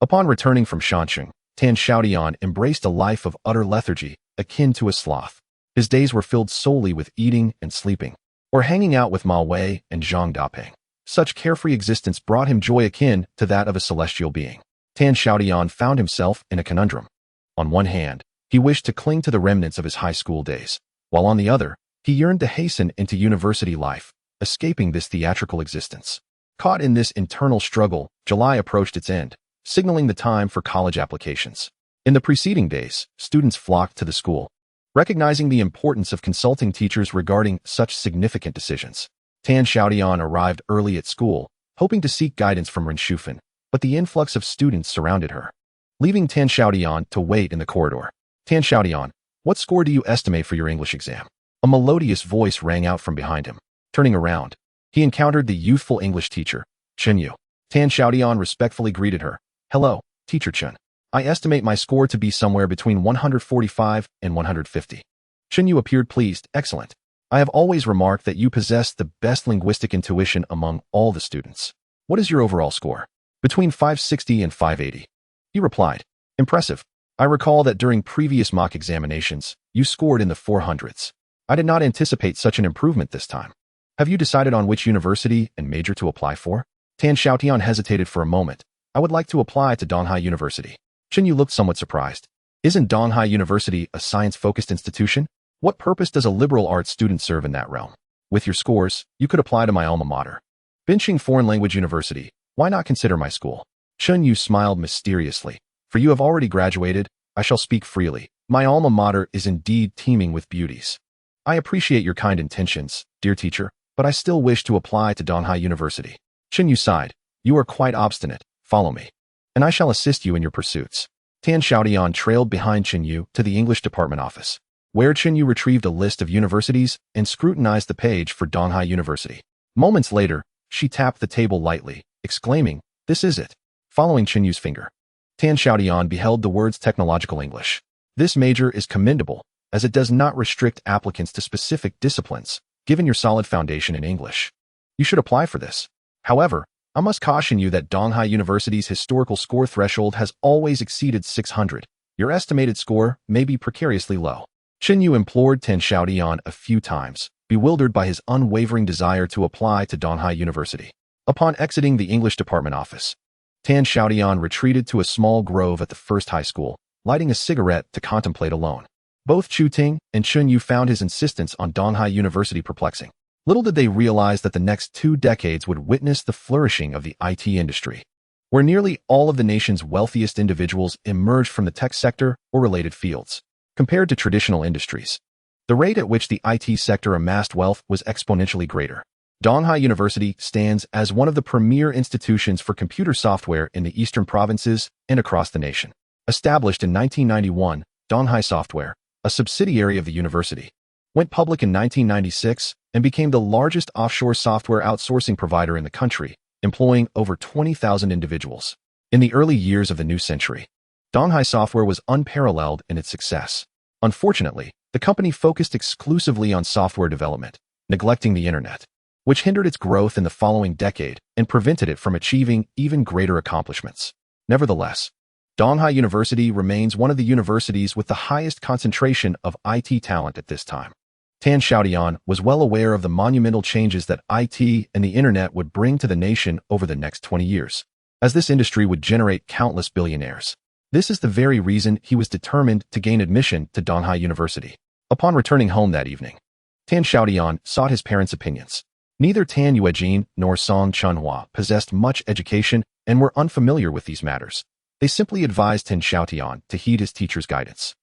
Upon returning from Shanxing, Tan Xiaotian embraced a life of utter lethargy, akin to a sloth. His days were filled solely with eating and sleeping, or hanging out with Ma Wei and Zhang Daping. Such carefree existence brought him joy akin to that of a celestial being. Tan Xiaotian found himself in a conundrum. On one hand, he wished to cling to the remnants of his high school days, while on the other, he yearned to hasten into university life, escaping this theatrical existence. Caught in this internal struggle, July approached its end, signaling the time for college applications. In the preceding days, students flocked to the school, recognizing the importance of consulting teachers regarding such significant decisions. Tan Xiaotian arrived early at school, hoping to seek guidance from Ren Shufan, but the influx of students surrounded her, leaving Tan Xiaotian to wait in the corridor. Tan Xiaotian, what score do you estimate for your English exam? A melodious voice rang out from behind him. Turning around, he encountered the youthful English teacher, Chen Yu. Tan Xiaotian respectfully greeted her. Hello, Teacher Chen. I estimate my score to be somewhere between 145 and 150. Chen Yu appeared pleased. Excellent. I have always remarked that you possess the best linguistic intuition among all the students. What is your overall score? Between 560 and 580. He replied. Impressive. I recall that during previous mock examinations, you scored in the 400s. I did not anticipate such an improvement this time. Have you decided on which university and major to apply for? Tan Xiaotian hesitated for a moment. I would like to apply to Donghai University. Chen Yu looked somewhat surprised. Isn't Donghai University a science-focused institution? What purpose does a liberal arts student serve in that realm? With your scores, you could apply to my alma mater. Binching Foreign Language University. Why not consider my school? Chen Yu smiled mysteriously. For you have already graduated, I shall speak freely. My alma mater is indeed teeming with beauties. I appreciate your kind intentions, dear teacher, but I still wish to apply to Donghai University. Chen Yu sighed. You are quite obstinate. Follow me, and I shall assist you in your pursuits. Tan Xiaotian trailed behind Chen Yu to the English department office, where Chen Yu retrieved a list of universities and scrutinized the page for Donghai University. Moments later, she tapped the table lightly, exclaiming, This is it. Following Chen Yu's finger, Tan Xiaotian beheld the words technological English. This major is commendable, as it does not restrict applicants to specific disciplines, given your solid foundation in English. You should apply for this. However, I must caution you that Donghai University's historical score threshold has always exceeded 600. Your estimated score may be precariously low. Chen Yu implored Tan Xiaotian a few times, bewildered by his unwavering desire to apply to Donghai University. Upon exiting the English department office, Tan Xiaotian retreated to a small grove at the first high school, lighting a cigarette to contemplate alone. Both Chu Ting and Chen Yu found his insistence on Donghai University perplexing. Little did they realize that the next 2 decades would witness the flourishing of the IT industry, where nearly all of the nation's wealthiest individuals emerged from the tech sector or related fields. Compared to traditional industries, the rate at which the IT sector amassed wealth was exponentially greater. Donghai University stands as one of the premier institutions for computer software in the eastern provinces and across the nation. Established in 1991, Donghai Software, a subsidiary of the university, went public in 1996 and became the largest offshore software outsourcing provider in the country, employing over 20,000 individuals. In the early years of the new century, Donghai Software was unparalleled in its success. Unfortunately, the company focused exclusively on software development, neglecting the internet, which hindered its growth in the following decade and prevented it from achieving even greater accomplishments. Nevertheless, Donghai University remains one of the universities with the highest concentration of IT talent at this time. Tan Xiaotian was well aware of the monumental changes that IT and the internet would bring to the nation over the next 20 years, as this industry would generate countless billionaires. This is the very reason he was determined to gain admission to Donghai University. Upon returning home that evening, Tan Xiaotian sought his parents' opinions. Neither Tan Yuejin nor Song Chunhua possessed much education and were unfamiliar with these matters. They simply advised Tan Xiaotian to heed his teacher's guidance.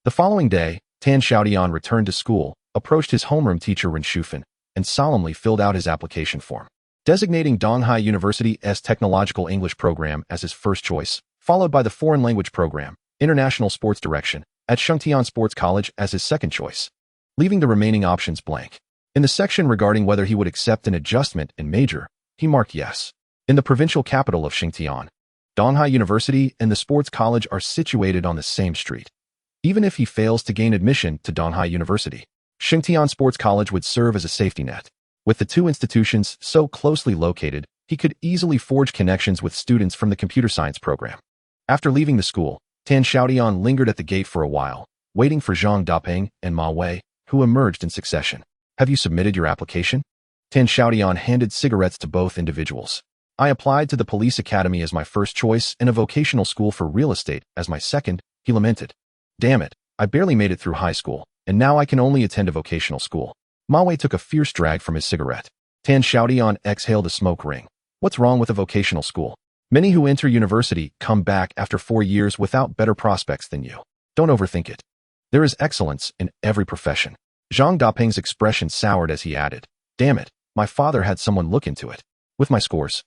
The following day, Tan Xiaotian returned to school, approached his homeroom teacher Ren Shufan, and solemnly filled out his application form, designating Donghai University's Technological English program as his first choice, followed by the Foreign Language program, International Sports Direction, at Xiaotian Sports College as his second choice, leaving the remaining options blank. In the section regarding whether he would accept an adjustment in major, he marked yes. In the provincial capital of Xiaotian, Donghai University and the sports college are situated on the same street. Even if he fails to gain admission to Donghai University, Xiaotian Sports College would serve as a safety net. With the two institutions so closely located, he could easily forge connections with students from the computer science program. After leaving the school, Tan Xiaotian lingered at the gate for a while, waiting for Zhang Daping and Ma Wei, who emerged in succession. Have you submitted your application? Tan Xiaotian handed cigarettes to both individuals. I applied to the police academy as my first choice and a vocational school for real estate as my second, he lamented. Damn it, I barely made it through high school, and now I can only attend a vocational school. Ma Wei took a fierce drag from his cigarette. Tan Xiaotian exhaled a smoke ring. What's wrong with a vocational school? Many who enter university come back after 4 years without better prospects than you. Don't overthink it. There is excellence in every profession. Zhang Daping's expression soured as he added, damn it, my father had someone look into it. With my scores,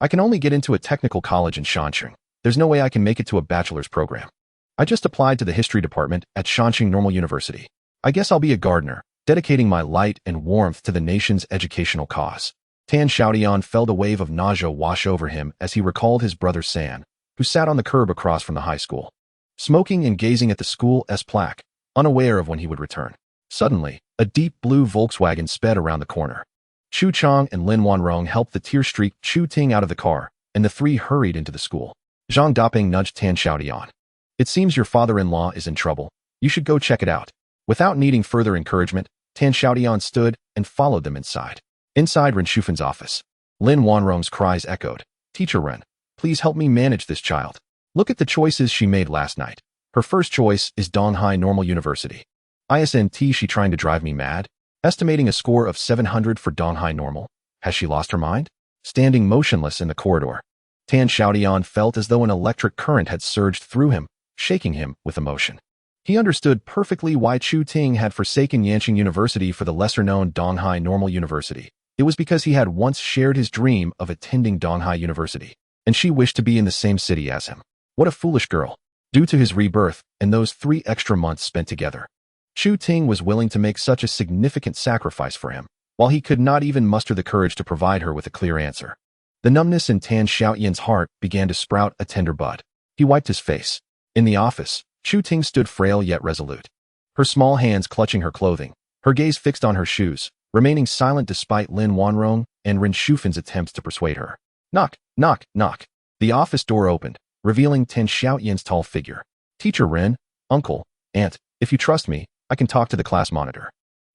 I can only get into a technical college in Shanqing. There's no way I can make it to a bachelor's program. I just applied to the history department at Shanqing Normal University. I guess I'll be a gardener, dedicating my light and warmth to the nation's educational cause. Tan Xiaotian felt a wave of nausea wash over him as he recalled his brother San, who sat on the curb across from the high school, smoking and gazing at the school's plaque, unaware of when he would return. Suddenly, a deep blue Volkswagen sped around the corner. Chu Chang and Lin Wanrong helped the tear-streaked Chu Ting out of the car, and the three hurried into the school. Zhang Daping nudged Tan Xiaotian. It seems your father-in-law is in trouble. You should go check it out. Without needing further encouragement, Tan Xiaotian stood and followed them inside. Inside Ren Shufan's office, Lin Wanrong's cries echoed. Teacher Ren, please help me manage this child. Look at the choices she made last night. Her first choice is Donghai Normal University. Isn't she trying to drive me mad? Estimating a score of 700 for Donghai Normal. Has she lost her mind? Standing motionless in the corridor, Tan Xiaotian felt as though an electric current had surged through him, shaking him with emotion. He understood perfectly why Chu Ting had forsaken Yanqing University for the lesser-known Donghai Normal University. It was because he had once shared his dream of attending Donghai University, and she wished to be in the same city as him. What a foolish girl. Due to his rebirth and those 3 extra months spent together, Chu Ting was willing to make such a significant sacrifice for him, while he could not even muster the courage to provide her with a clear answer. The numbness in Tan Xiaotian's heart began to sprout a tender bud. He wiped his face. In the office, Chu Ting stood frail yet resolute, her small hands clutching her clothing, her gaze fixed on her shoes, remaining silent despite Lin Wanrong and Ren Shufan's attempts to persuade her. Knock, knock, knock. The office door opened, revealing Tan Xiaotian's tall figure. Teacher Ren, uncle, aunt, if you trust me, I can talk to the class monitor.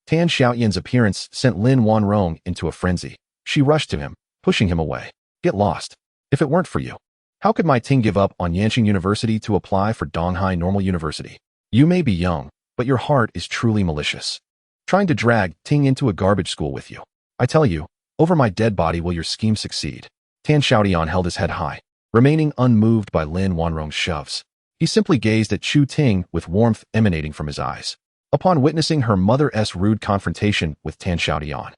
Tan Xiaotian's appearance sent Lin Wanrong into a frenzy. She rushed to him, pushing him away. Get lost. If it weren't for you, how could my Ting give up on Yanqing University to apply for Donghai Normal University? You may be young, but your heart is truly malicious. Trying to drag Ting into a garbage school with you. I tell you, over my dead body will your scheme succeed. Tan Xiaotian held his head high, remaining unmoved by Lin Wanrong's shoves. He simply gazed at Chu Ting with warmth emanating from his eyes. Upon witnessing her mother's rude confrontation with Tan Xiaotian,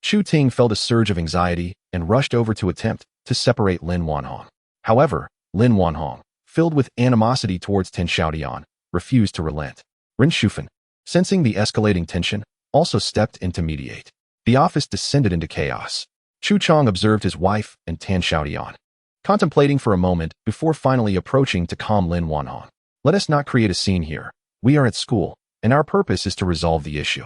Chu Ting felt a surge of anxiety and rushed over to attempt to separate Lin Wanhong. However, Lin Wanhong, filled with animosity towards Tan Xiaotian, refused to relent. Ren Shufan, sensing the escalating tension, also stepped in to mediate. The office descended into chaos. Chu Chang observed his wife and Tan Xiaotian, contemplating for a moment before finally approaching to calm Lin Wanhong. Let us not create a scene here. We are at school, and our purpose is to resolve the issue.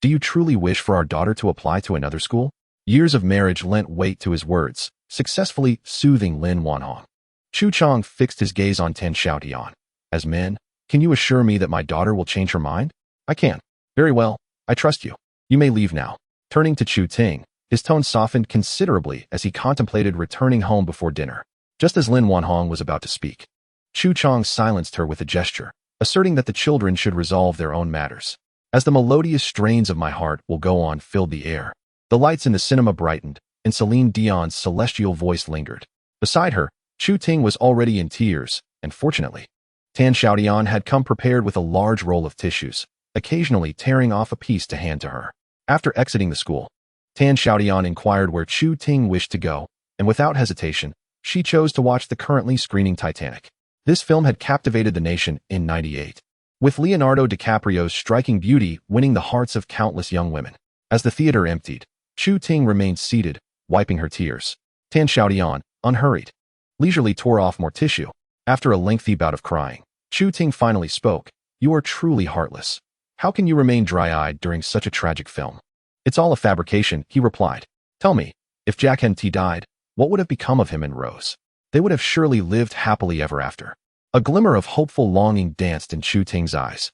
Do you truly wish for our daughter to apply to another school? Years of marriage lent weight to his words, successfully soothing Lin Wanhong. Chu Chang fixed his gaze on Tan Xiaotian. As men, can you assure me that my daughter will change her mind? I can. Very well, I trust you. You may leave now. Turning to Chu Ting, his tone softened considerably as he contemplated returning home before dinner. Just as Lin Wanhong was about to speak, Chu Chong silenced her with a gesture, asserting that the children should resolve their own matters. As the melodious strains of My Heart Will Go On filled the air, the lights in the cinema brightened, and Celine Dion's celestial voice lingered. Beside her, Chu Ting was already in tears, and fortunately, Tan Xiaotian had come prepared with a large roll of tissues, occasionally tearing off a piece to hand to her. After exiting the school, Tan Xiaotian inquired where Chu Ting wished to go, and without hesitation, she chose to watch the currently screening Titanic. This film had captivated the nation in '98, with Leonardo DiCaprio's striking beauty winning the hearts of countless young women. As the theater emptied, Chu Ting remained seated, wiping her tears. Tan Xiaotian, unhurried, leisurely tore off more tissue. After a lengthy bout of crying, Chu Ting finally spoke. You are truly heartless. How can you remain dry-eyed during such a tragic film? It's all a fabrication, he replied. Tell me, if Jack Henty died, what would have become of him and Rose? They would have surely lived happily ever after. A glimmer of hopeful longing danced in Chu Ting's eyes.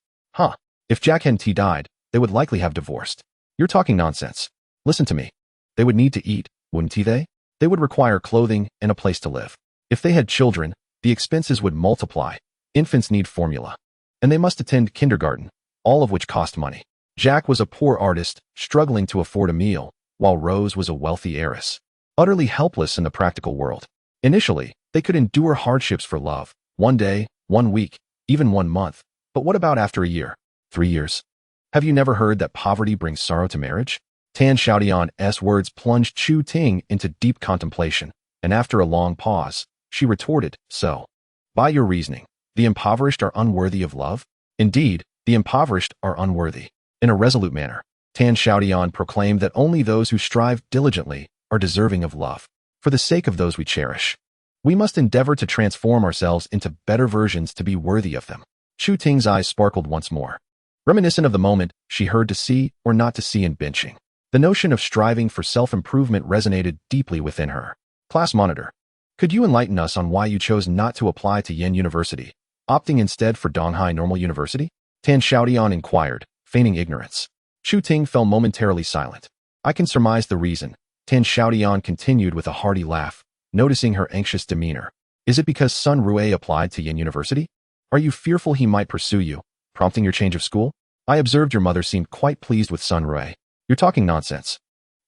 If Jack Henty died, they would likely have divorced. You're talking nonsense. Listen to me. They would need to eat, wouldn't they? They would require clothing and a place to live. If they had children, the expenses would multiply. Infants need formula. And they must attend kindergarten, all of which cost money. Jack was a poor artist, struggling to afford a meal, while Rose was a wealthy heiress, utterly helpless in the practical world. Initially, they could endure hardships for love, 1 day, 1 week, even 1 month. But what about after a year, 3 years? Have you never heard that poverty brings sorrow to marriage? Tan Xiaotian's words plunged Chu Ting into deep contemplation, and after a long pause, she retorted, So, by your reasoning, the impoverished are unworthy of love? Indeed, the impoverished are unworthy. In a resolute manner, Tan Xiaotian proclaimed that only those who strive diligently are deserving of love. For the sake of those we cherish, we must endeavor to transform ourselves into better versions to be worthy of them. Chu Ting's eyes sparkled once more, reminiscent of the moment she heard to see or not to see in benching. The notion of striving for self-improvement resonated deeply within her. Class monitor, could you enlighten us on why you chose not to apply to Yen University, opting instead for Donghai Normal University? Tan Xiaotian inquired, feigning ignorance. Chu Ting fell momentarily silent. I can surmise the reason, Tan Xiaotian continued with a hearty laugh, noticing her anxious demeanor. Is it because Sun Rue applied to Yen University? Are you fearful he might pursue you, prompting your change of school? I observed your mother seemed quite pleased with Sun Rue. You're talking nonsense.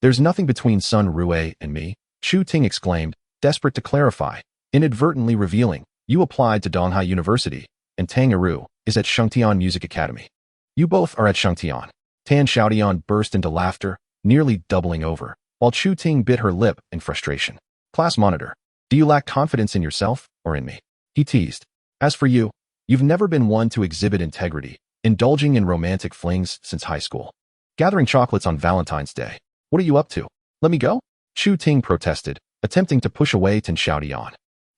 There's nothing between Sun Rue and me, Chu Ting exclaimed, desperate to clarify, inadvertently revealing, you applied to Donghai University, and Tangaru is at Xiaotian Music Academy. You both are at Xiaotian. Tan Xiaotian burst into laughter, nearly doubling over, while Chu Ting bit her lip in frustration. Class monitor, do you lack confidence in yourself or in me? He teased. As for you, you've never been one to exhibit integrity, indulging in romantic flings since high school. Gathering chocolates on Valentine's Day. What are you up to? Let me go? Chu Ting protested, attempting to push away Tan Xiaotian,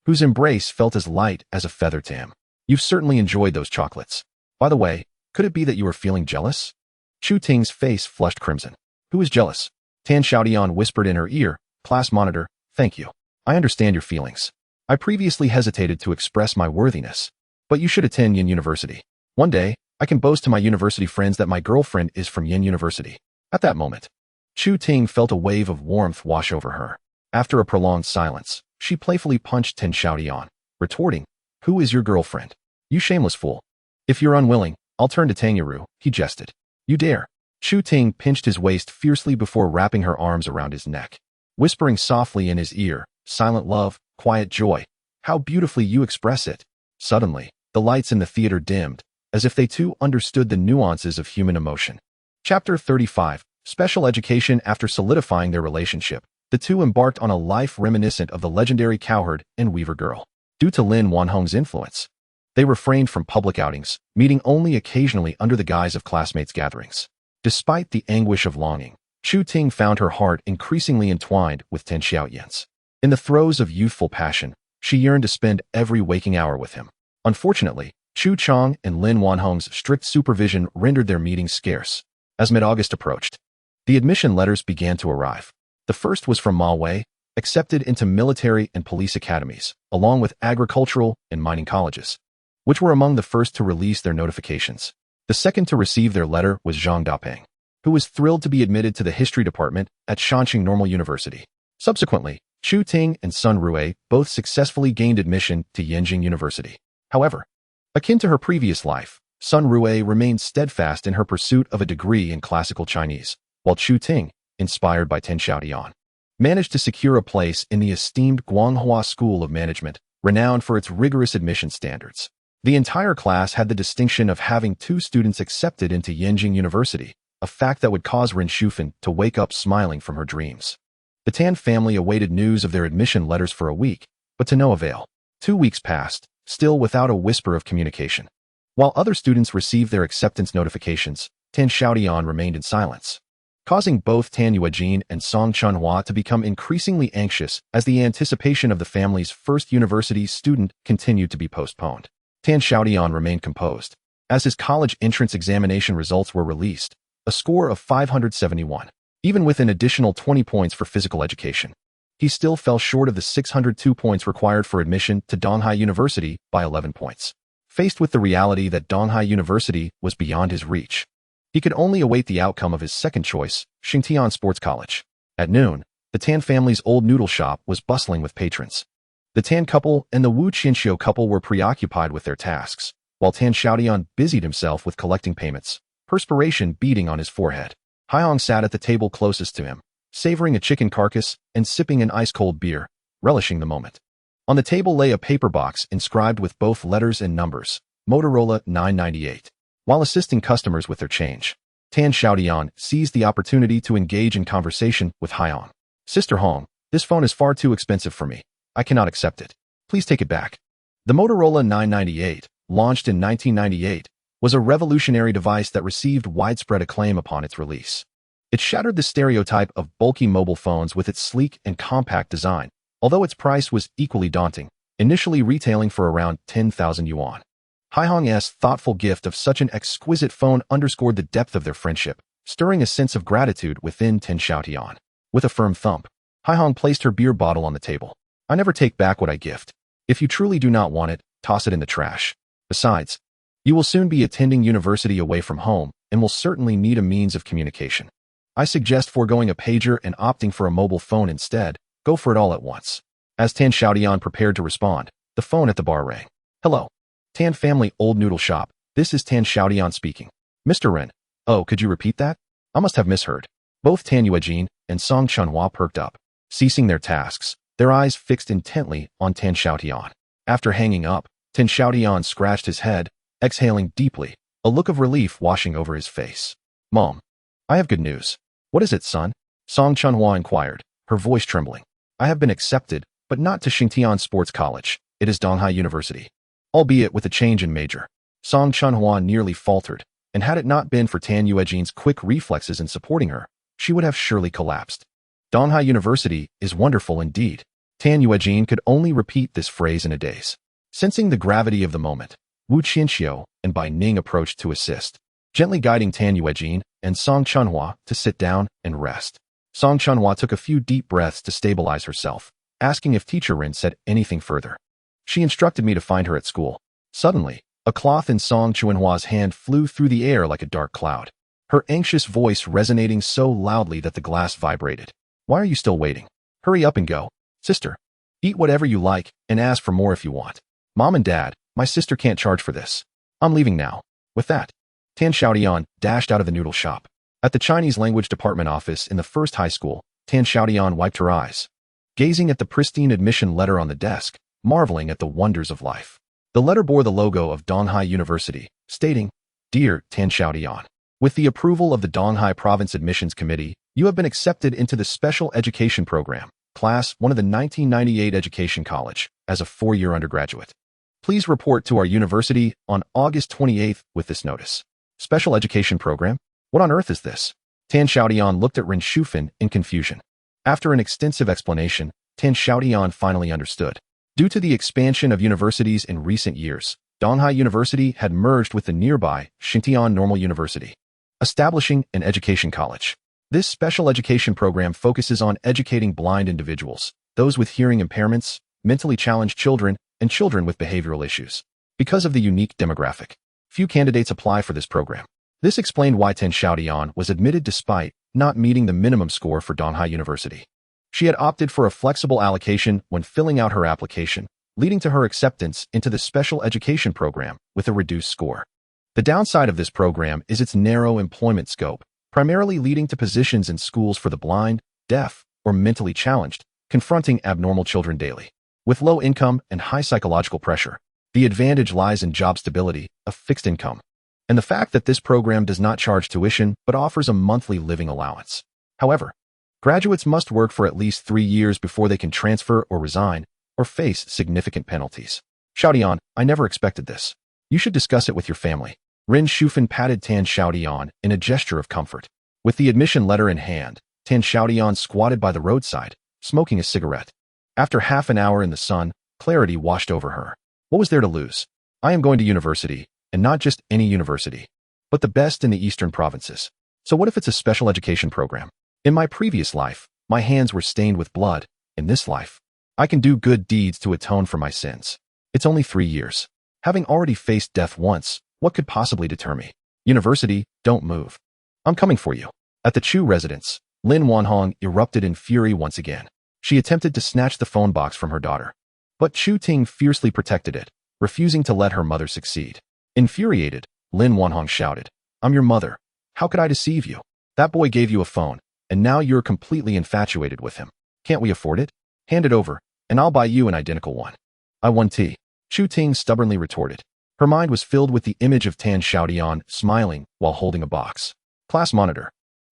whose embrace felt as light as a feather to him. You've certainly enjoyed those chocolates. By the way, could it be that you were feeling jealous? Chu Ting's face flushed crimson. Who is jealous? Tan Xiaotian whispered in her ear, Class monitor, thank you. I understand your feelings. I previously hesitated to express my worthiness, but you should attend Yen University. One day, I can boast to my university friends that my girlfriend is from Yen University. At that moment, Chu Ting felt a wave of warmth wash over her. After a prolonged silence, she playfully punched Tan Xiaotian, retorting, Who is your girlfriend? You shameless fool. If you're unwilling, I'll turn to Tangaru, he jested. You dare. Chu Ting pinched his waist fiercely before wrapping her arms around his neck, whispering softly in his ear, Silent love, quiet joy. How beautifully you express it. Suddenly, the lights in the theater dimmed, as if they too understood the nuances of human emotion. Chapter 35, Special Education. After solidifying their relationship, the two embarked on a life reminiscent of the legendary cowherd and weaver girl. Due to Lin Wanhong's influence, they refrained from public outings, meeting only occasionally under the guise of classmates' gatherings. Despite the anguish of longing, Chu Ting found her heart increasingly entwined with Tan Xiaotian's. In the throes of youthful passion, she yearned to spend every waking hour with him. Unfortunately, Chu Chong and Lin Wanhong's strict supervision rendered their meetings scarce. As mid-August approached, the admission letters began to arrive. The first was from Ma Wei, accepted into military and police academies, along with agricultural and mining colleges, which were among the first to release their notifications. The second to receive their letter was Zhang Dapeng, who was thrilled to be admitted to the history department at Xiaotian Normal University. Subsequently, Chu Ting and Sun Rui both successfully gained admission to Yenjing University. However, akin to her previous life, Sun Rui remained steadfast in her pursuit of a degree in classical Chinese, while Chu Ting, inspired by Xiaotian, managed to secure a place in the esteemed Guanghua School of Management, renowned for its rigorous admission standards. The entire class had the distinction of having 2 students accepted into Yenjing University, a fact that would cause Ren Shufan to wake up smiling from her dreams. The Tan family awaited news of their admission letters for a week, but to no avail. 2 weeks passed, still without a whisper of communication. While other students received their acceptance notifications, Xiaotian remained in silence, causing both Tan Yuejin and Song Chunhua to become increasingly anxious as the anticipation of the family's first university student continued to be postponed. Xiaotian remained composed. As his college entrance examination results were released, a score of 571, even with an additional 20 points for physical education. He still fell short of the 602 points required for admission to Donghai University by 11 points. Faced with the reality that Donghai University was beyond his reach, he could only await the outcome of his second choice, Xingtian Sports College. At noon, the Tan family's old noodle shop was bustling with patrons. The Tan couple and the Wu Qianxiu couple were preoccupied with their tasks, while Xiaotian busied himself with collecting payments, perspiration beading on his forehead. Haihong sat at the table closest to him, savoring a chicken carcass and sipping an ice-cold beer, relishing the moment. On the table lay a paper box inscribed with both letters and numbers, Motorola 998. While assisting customers with their change, Xiaotian seized the opportunity to engage in conversation with Haihong. "Sister Hong, this phone is far too expensive for me. I cannot accept it. Please take it back." The Motorola 998, launched in 1998, was a revolutionary device that received widespread acclaim upon its release. It shattered the stereotype of bulky mobile phones with its sleek and compact design, although its price was equally daunting, initially retailing for around 10,000 yuan. Haihong's thoughtful gift of such an exquisite phone underscored the depth of their friendship, stirring a sense of gratitude within Xiaotian. With a firm thump, Haihong placed her beer bottle on the table. "I never take back what I gift. If you truly do not want it, toss it in the trash. Besides, you will soon be attending university away from home and will certainly need a means of communication. I suggest foregoing a pager and opting for a mobile phone instead. Go for it all at once." As Xiaotian prepared to respond, the phone at the bar rang. "Hello. Tan family old noodle shop. This is Xiaotian speaking. Mr. Ren. Oh, could you repeat that? I must have misheard." Both Tan Yuejin and Song Chunhua perked up, ceasing their tasks, their eyes fixed intently on Xiaotian. After hanging up, Xiaotian scratched his head, exhaling deeply, a look of relief washing over his face. "Mom, I have good news." "What is it, son?" Song Chunhua inquired, her voice trembling. "I have been accepted, but not to Xingtian Sports College. It is Donghai University. Albeit with a change in major." Song Chunhua nearly faltered, and had it not been for Tan Yuejin's quick reflexes in supporting her, she would have surely collapsed. "Donghai University is wonderful indeed." Tan Yuejin could only repeat this phrase in a daze. Sensing the gravity of the moment, Wu Qianxiu and Bai Ning approached to assist, gently guiding Tan Yuejin and Song Chunhua to sit down and rest. Song Chunhua took a few deep breaths to stabilize herself, asking if Teacher Rin said anything further. "She instructed me to find her at school." Suddenly, a cloth in Song Chunhua's hand flew through the air like a dark cloud, her anxious voice resonating so loudly that the glass vibrated. "Why are you still waiting? Hurry up and go. Sister, eat whatever you like and ask for more if you want. Mom and Dad, my sister can't charge for this. I'm leaving now." With that, Xiaotian dashed out of the noodle shop. At the Chinese language department office in the first high school, Xiaotian wiped her eyes, gazing at the pristine admission letter on the desk, marveling at the wonders of life. The letter bore the logo of Donghai University, stating, "Dear Xiaotian, with the approval of the Donghai Province Admissions Committee, you have been accepted into the Special Education Program, Class 1 of the 1998 Education College, as a 4-year undergraduate. Please report to our university on August 28th with this notice." "Special Education Program? What on earth is this?" Xiaotian looked at Ren Shufan in confusion. After an extensive explanation, Xiaotian finally understood. Due to the expansion of universities in recent years, Donghai University had merged with the nearby Xingtian Normal University, establishing an education college. This special education program focuses on educating blind individuals, those with hearing impairments, mentally challenged children, and children with behavioral issues. Because of the unique demographic, few candidates apply for this program. This explained why Tan Xiaotian was admitted despite not meeting the minimum score for Donghai University. She had opted for a flexible allocation when filling out her application, leading to her acceptance into the special education program with a reduced score. The downside of this program is its narrow employment scope, primarily leading to positions in schools for the blind, deaf, or mentally challenged, confronting abnormal children daily. With low income and high psychological pressure, the advantage lies in job stability, a fixed income, and the fact that this program does not charge tuition but offers a monthly living allowance. However, graduates must work for at least 3 years before they can transfer or resign or face significant penalties. Xiaotian, I never expected this. You should discuss it with your family. Rin Shufan patted Tan Xiaotian in a gesture of comfort. With the admission letter in hand, Tan Xiaotian squatted by the roadside, smoking a cigarette. After half an hour in the sun, clarity washed over her. What was there to lose? I am going to university, and not just any university, but the best in the eastern provinces. So what if it's a special education program? In my previous life, my hands were stained with blood. In this life, I can do good deeds to atone for my sins. It's only 3 years. Having already faced death once, what could possibly deter me? University, don't move. I'm coming for you. At the Chu residence, Lin Wanhong erupted in fury once again. She attempted to snatch the phone box from her daughter, but Chu Ting fiercely protected it, refusing to let her mother succeed. Infuriated, Lin Wanhong shouted, I'm your mother. How could I deceive you? That boy gave you a phone, and now you're completely infatuated with him. Can't we afford it? Hand it over, and I'll buy you an identical one. I want tea. Chu Ting stubbornly retorted. Her mind was filled with the image of Tan Xiaotian smiling while holding a box. Class monitor.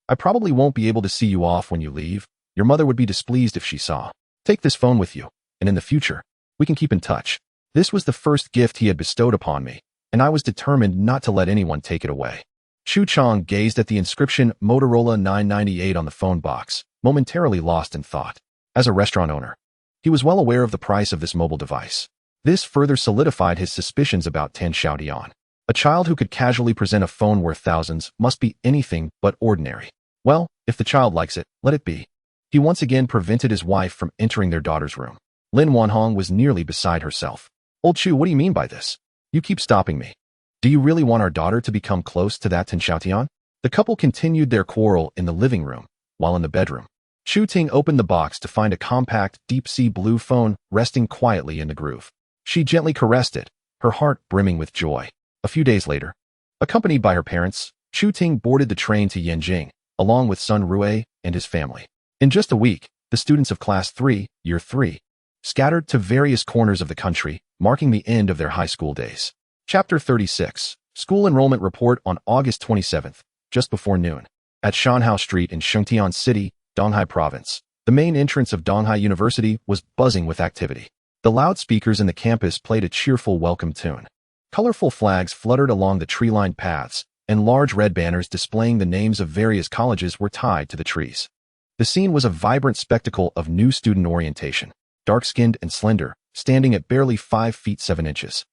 I probably won't be able to see you off when you leave. Your mother would be displeased if she saw. Take this phone with you, and in the future, we can keep in touch. This was the first gift he had bestowed upon me, and I was determined not to let anyone take it away. Chu Chang gazed at the inscription Motorola 998 on the phone box, momentarily lost in thought. As a restaurant owner, he was well aware of the price of this mobile device. This further solidified his suspicions about Tan Xiaotian. A child who could casually present a phone worth thousands must be anything but ordinary. Well, if the child likes it, let it be. He once again prevented his wife from entering their daughter's room. Lin Wanhong was nearly beside herself. Old Chu, what do you mean by this? You keep stopping me. Do you really want our daughter to become close to that Tan Xiaotian? The couple continued their quarrel in the living room, while in the bedroom. Chu Ting opened the box to find a compact, deep-sea blue phone resting quietly in the groove. She gently caressed it, her heart brimming with joy. A few days later, accompanied by her parents, Chu Ting boarded the train to Yanjing, along with son Rui and his family. In just a week, the students of Class 3, Year 3, scattered to various corners of the country, marking the end of their high school days. Chapter 36, School Enrollment Report on August 27th, just before noon. At Shanhao Street in Xiaotian City, Donghai Province, the main entrance of Donghai University was buzzing with activity. The loudspeakers in the campus played a cheerful welcome tune. Colorful flags fluttered along the tree-lined paths, and large red banners displaying the names of various colleges were tied to the trees. The scene was a vibrant spectacle of new student orientation, dark-skinned and slender, standing at barely 5 feet 7 inches.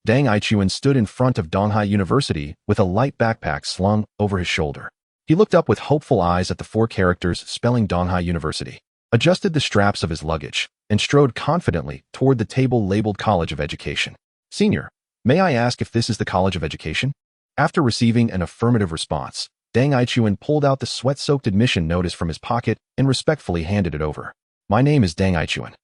Deng Aichuan stood in front of Donghai University with a light backpack slung over his shoulder. He looked up with hopeful eyes at the 4 characters spelling Donghai University, adjusted the straps of his luggage, and strode confidently toward the table labeled College of Education. Senior, may I ask if this is the College of Education? After receiving an affirmative response, Deng Aichuan pulled out the sweat-soaked admission notice from his pocket and respectfully handed it over. My name is Deng Aichuan.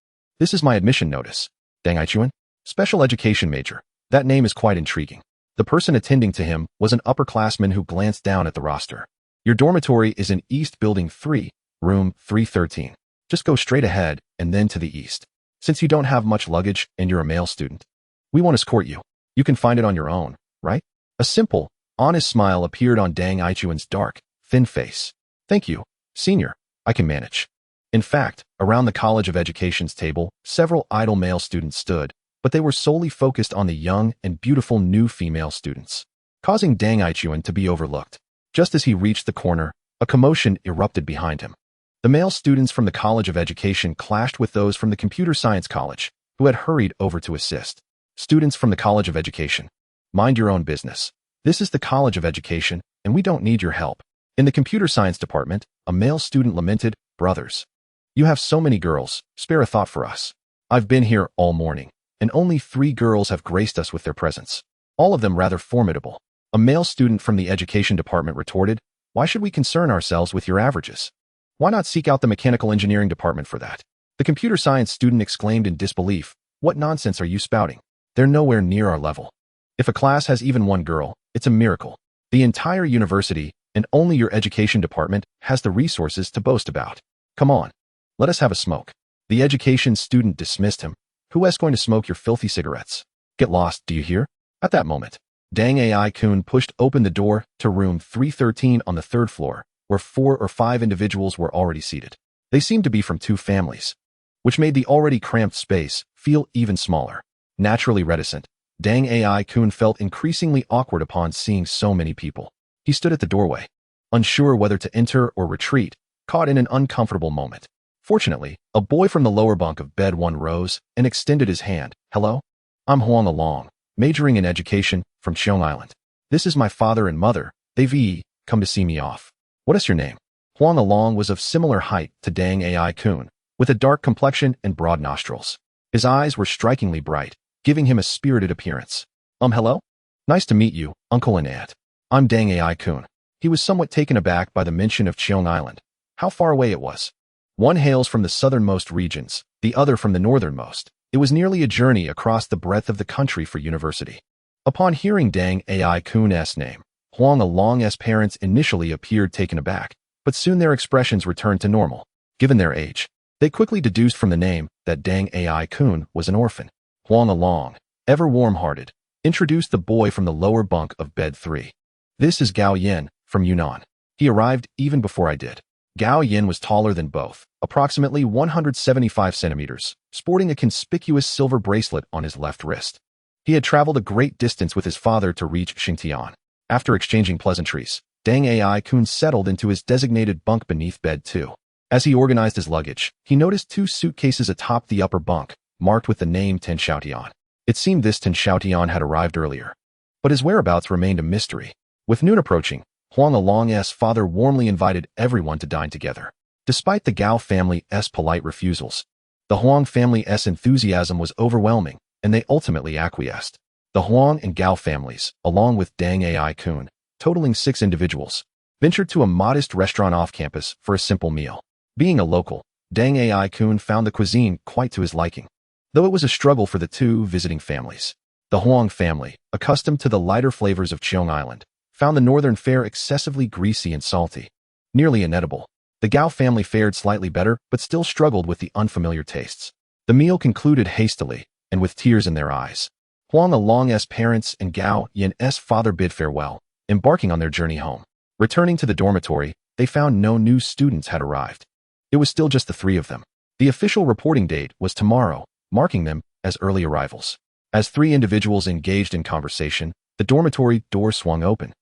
This is my admission notice. Deng Aichuan, special education major. That name is quite intriguing. The person attending to him was an upperclassman who glanced down at the roster. Your dormitory is in East Building 3, room 313. Just go straight ahead and then to the east. Since you don't have much luggage and you're a male student, we won't escort you. You can find it on your own, right? A simple, honest smile appeared on Deng Aichuan's dark, thin face. Thank you, senior. I can manage. In fact, around the College of Education's table, several idle male students stood, but they were solely focused on the young and beautiful new female students, causing Deng Aichuan to be overlooked. Just as he reached the corner, a commotion erupted behind him. The male students from the College of Education clashed with those from the Computer Science College, who had hurried over to assist. Students from the College of Education, mind your own business. This is the College of Education, and we don't need your help. In the Computer Science Department, a male student lamented, Brothers, you have so many girls, spare a thought for us. I've been here all morning, and only 3 girls have graced us with their presence. All of them rather formidable. A male student from the education department retorted, "Why should we concern ourselves with your averages? Why not seek out the mechanical engineering department for that?" The computer science student exclaimed in disbelief, "What nonsense are you spouting? They're nowhere near our level. If a class has even one girl, it's a miracle. The entire university, and only your education department, has the resources to boast about. Come on, let us have a smoke." The education student dismissed him. "Who is going to smoke your filthy cigarettes? Get lost, do you hear?" At that moment, Dang AI-kun pushed open the door to room 313 on the third floor, where 4 or 5 individuals were already seated. They seemed to be from 2 families, which made the already cramped space feel even smaller. Naturally reticent, Dang AI-kun felt increasingly awkward upon seeing so many people. He stood at the doorway, unsure whether to enter or retreat, caught in an uncomfortable moment. Fortunately, a boy from the lower bunk of bed 1 rose and extended his hand. "Hello? I'm Huang Along, majoring in education, from Xiong Island. This is my father and mother. They've come to see me off. What is your name?" Huang Along was of similar height to Dang AI-kun, with a dark complexion and broad nostrils. His eyes were strikingly bright, giving him a spirited appearance. Hello? Nice to meet you, uncle and aunt. I'm Dang AI-kun." He was somewhat taken aback by the mention of Xiong Island. How far away it was. One hails from the southernmost regions, the other from the northernmost. It was nearly a journey across the breadth of the country for university. Upon hearing Dang AI-kun's name, Huang Along's parents initially appeared taken aback, but soon their expressions returned to normal. Given their age, they quickly deduced from the name that Dang AI-kun was an orphan. Huang Along, ever warm-hearted, introduced the boy from the lower bunk of bed 3. "This is Gao Yin, from Yunnan. He arrived even before I did." Gao Yin was taller than both, approximately 175 centimeters, sporting a conspicuous silver bracelet on his left wrist. He had traveled a great distance with his father to reach Xiaotian. After exchanging pleasantries, Dang AI-kun settled into his designated bunk beneath bed 2. As he organized his luggage, he noticed 2 suitcases atop the upper bunk, marked with the name Xiaotian. It seemed this Xiaotian had arrived earlier, but his whereabouts remained a mystery. With noon approaching, Huang Along's father warmly invited everyone to dine together. Despite the Gao family's polite refusals, the Huang family's enthusiasm was overwhelming, and they ultimately acquiesced. The Huang and Gao families, along with Dang AI-kun, totaling 6 individuals, ventured to a modest restaurant off campus for a simple meal. Being a local, Dang AI-kun found the cuisine quite to his liking, though it was a struggle for the 2 visiting families. The Huang family, accustomed to the lighter flavors of Xiong Island, found the northern fare excessively greasy and salty, nearly inedible. The Gao family fared slightly better, but still struggled with the unfamiliar tastes. The meal concluded hastily, and with tears in their eyes. Huang Along's parents and Gao Yin's father bid farewell, embarking on their journey home. Returning to the dormitory, they found no new students had arrived. It was still just the 3 of them. The official reporting date was tomorrow, marking them as early arrivals. As 3 individuals engaged in conversation, the dormitory door swung open,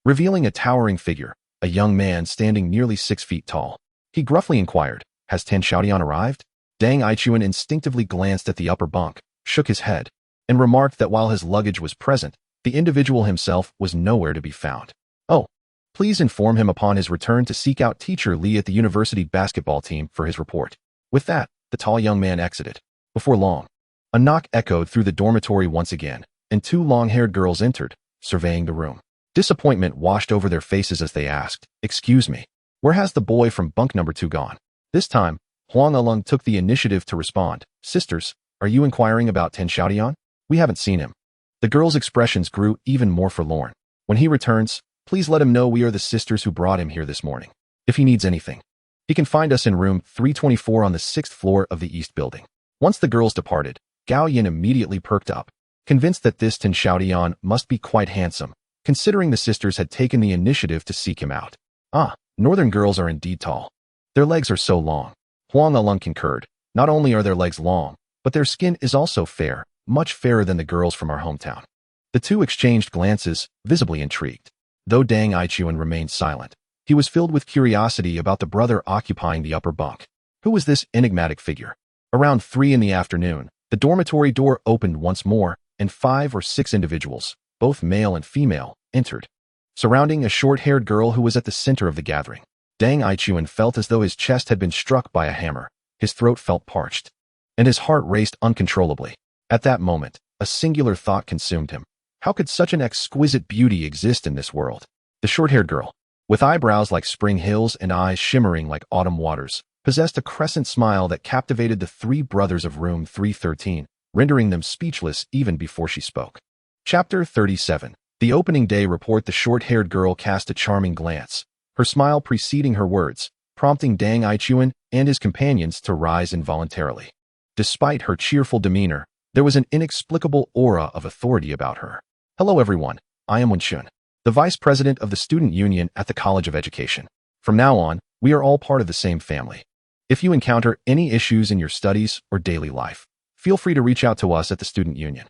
revealing a towering figure, a young man standing nearly 6 feet tall. He gruffly inquired, "Has Xiaotian arrived?" Dang AI-kun instinctively glanced at the upper bunk, shook his head, and remarked that while his luggage was present, the individual himself was nowhere to be found. "Oh, please inform him upon his return to seek out teacher Lee at the university basketball team for his report." With that, the tall young man exited. Before long, a knock echoed through the dormitory once again, and 2 long-haired girls entered, surveying the room. Disappointment washed over their faces as they asked, "Excuse me, where has the boy from bunk number 2 gone?" This time, Huang Along took the initiative to respond. "Sisters, are you inquiring about Xiaotian? We haven't seen him." The girls' expressions grew even more forlorn. "When he returns, please let him know we are the sisters who brought him here this morning. If he needs anything, he can find us in room 324 on the 6th floor of the east building." Once the girls departed, Gao Yin immediately perked up, convinced that this Xiaotian must be quite handsome, considering the sisters had taken the initiative to seek him out. "Ah, northern girls are indeed tall. Their legs are so long." Huang Along concurred. "Not only are their legs long, but their skin is also fair, much fairer than the girls from our hometown." The 2 exchanged glances, visibly intrigued. Though Dang AI-kun remained silent, he was filled with curiosity about the brother occupying the upper bunk. Who was this enigmatic figure? Around 3 in the afternoon, the dormitory door opened once more, and 5 or 6 individuals, both male and female, entered, surrounding a short-haired girl who was at the center of the gathering. Dang AI-kun felt as though his chest had been struck by a hammer. His throat felt parched, and his heart raced uncontrollably. At that moment, a singular thought consumed him. How could such an exquisite beauty exist in this world? The short-haired girl, with eyebrows like spring hills and eyes shimmering like autumn waters, possessed a crescent smile that captivated the three brothers of room 313, rendering them speechless even before she spoke. Chapter 37. The opening day report. The short-haired girl cast a charming glance, her smile preceding her words, prompting Dang Ichuan and his companions to rise involuntarily. Despite her cheerful demeanor, there was an inexplicable aura of authority about her. Hello everyone, I am Wenxun, the vice president of the student union at the College of Education. From now on, we are all part of the same family. If you encounter any issues in your studies or daily life, feel free to reach out to us at the student union.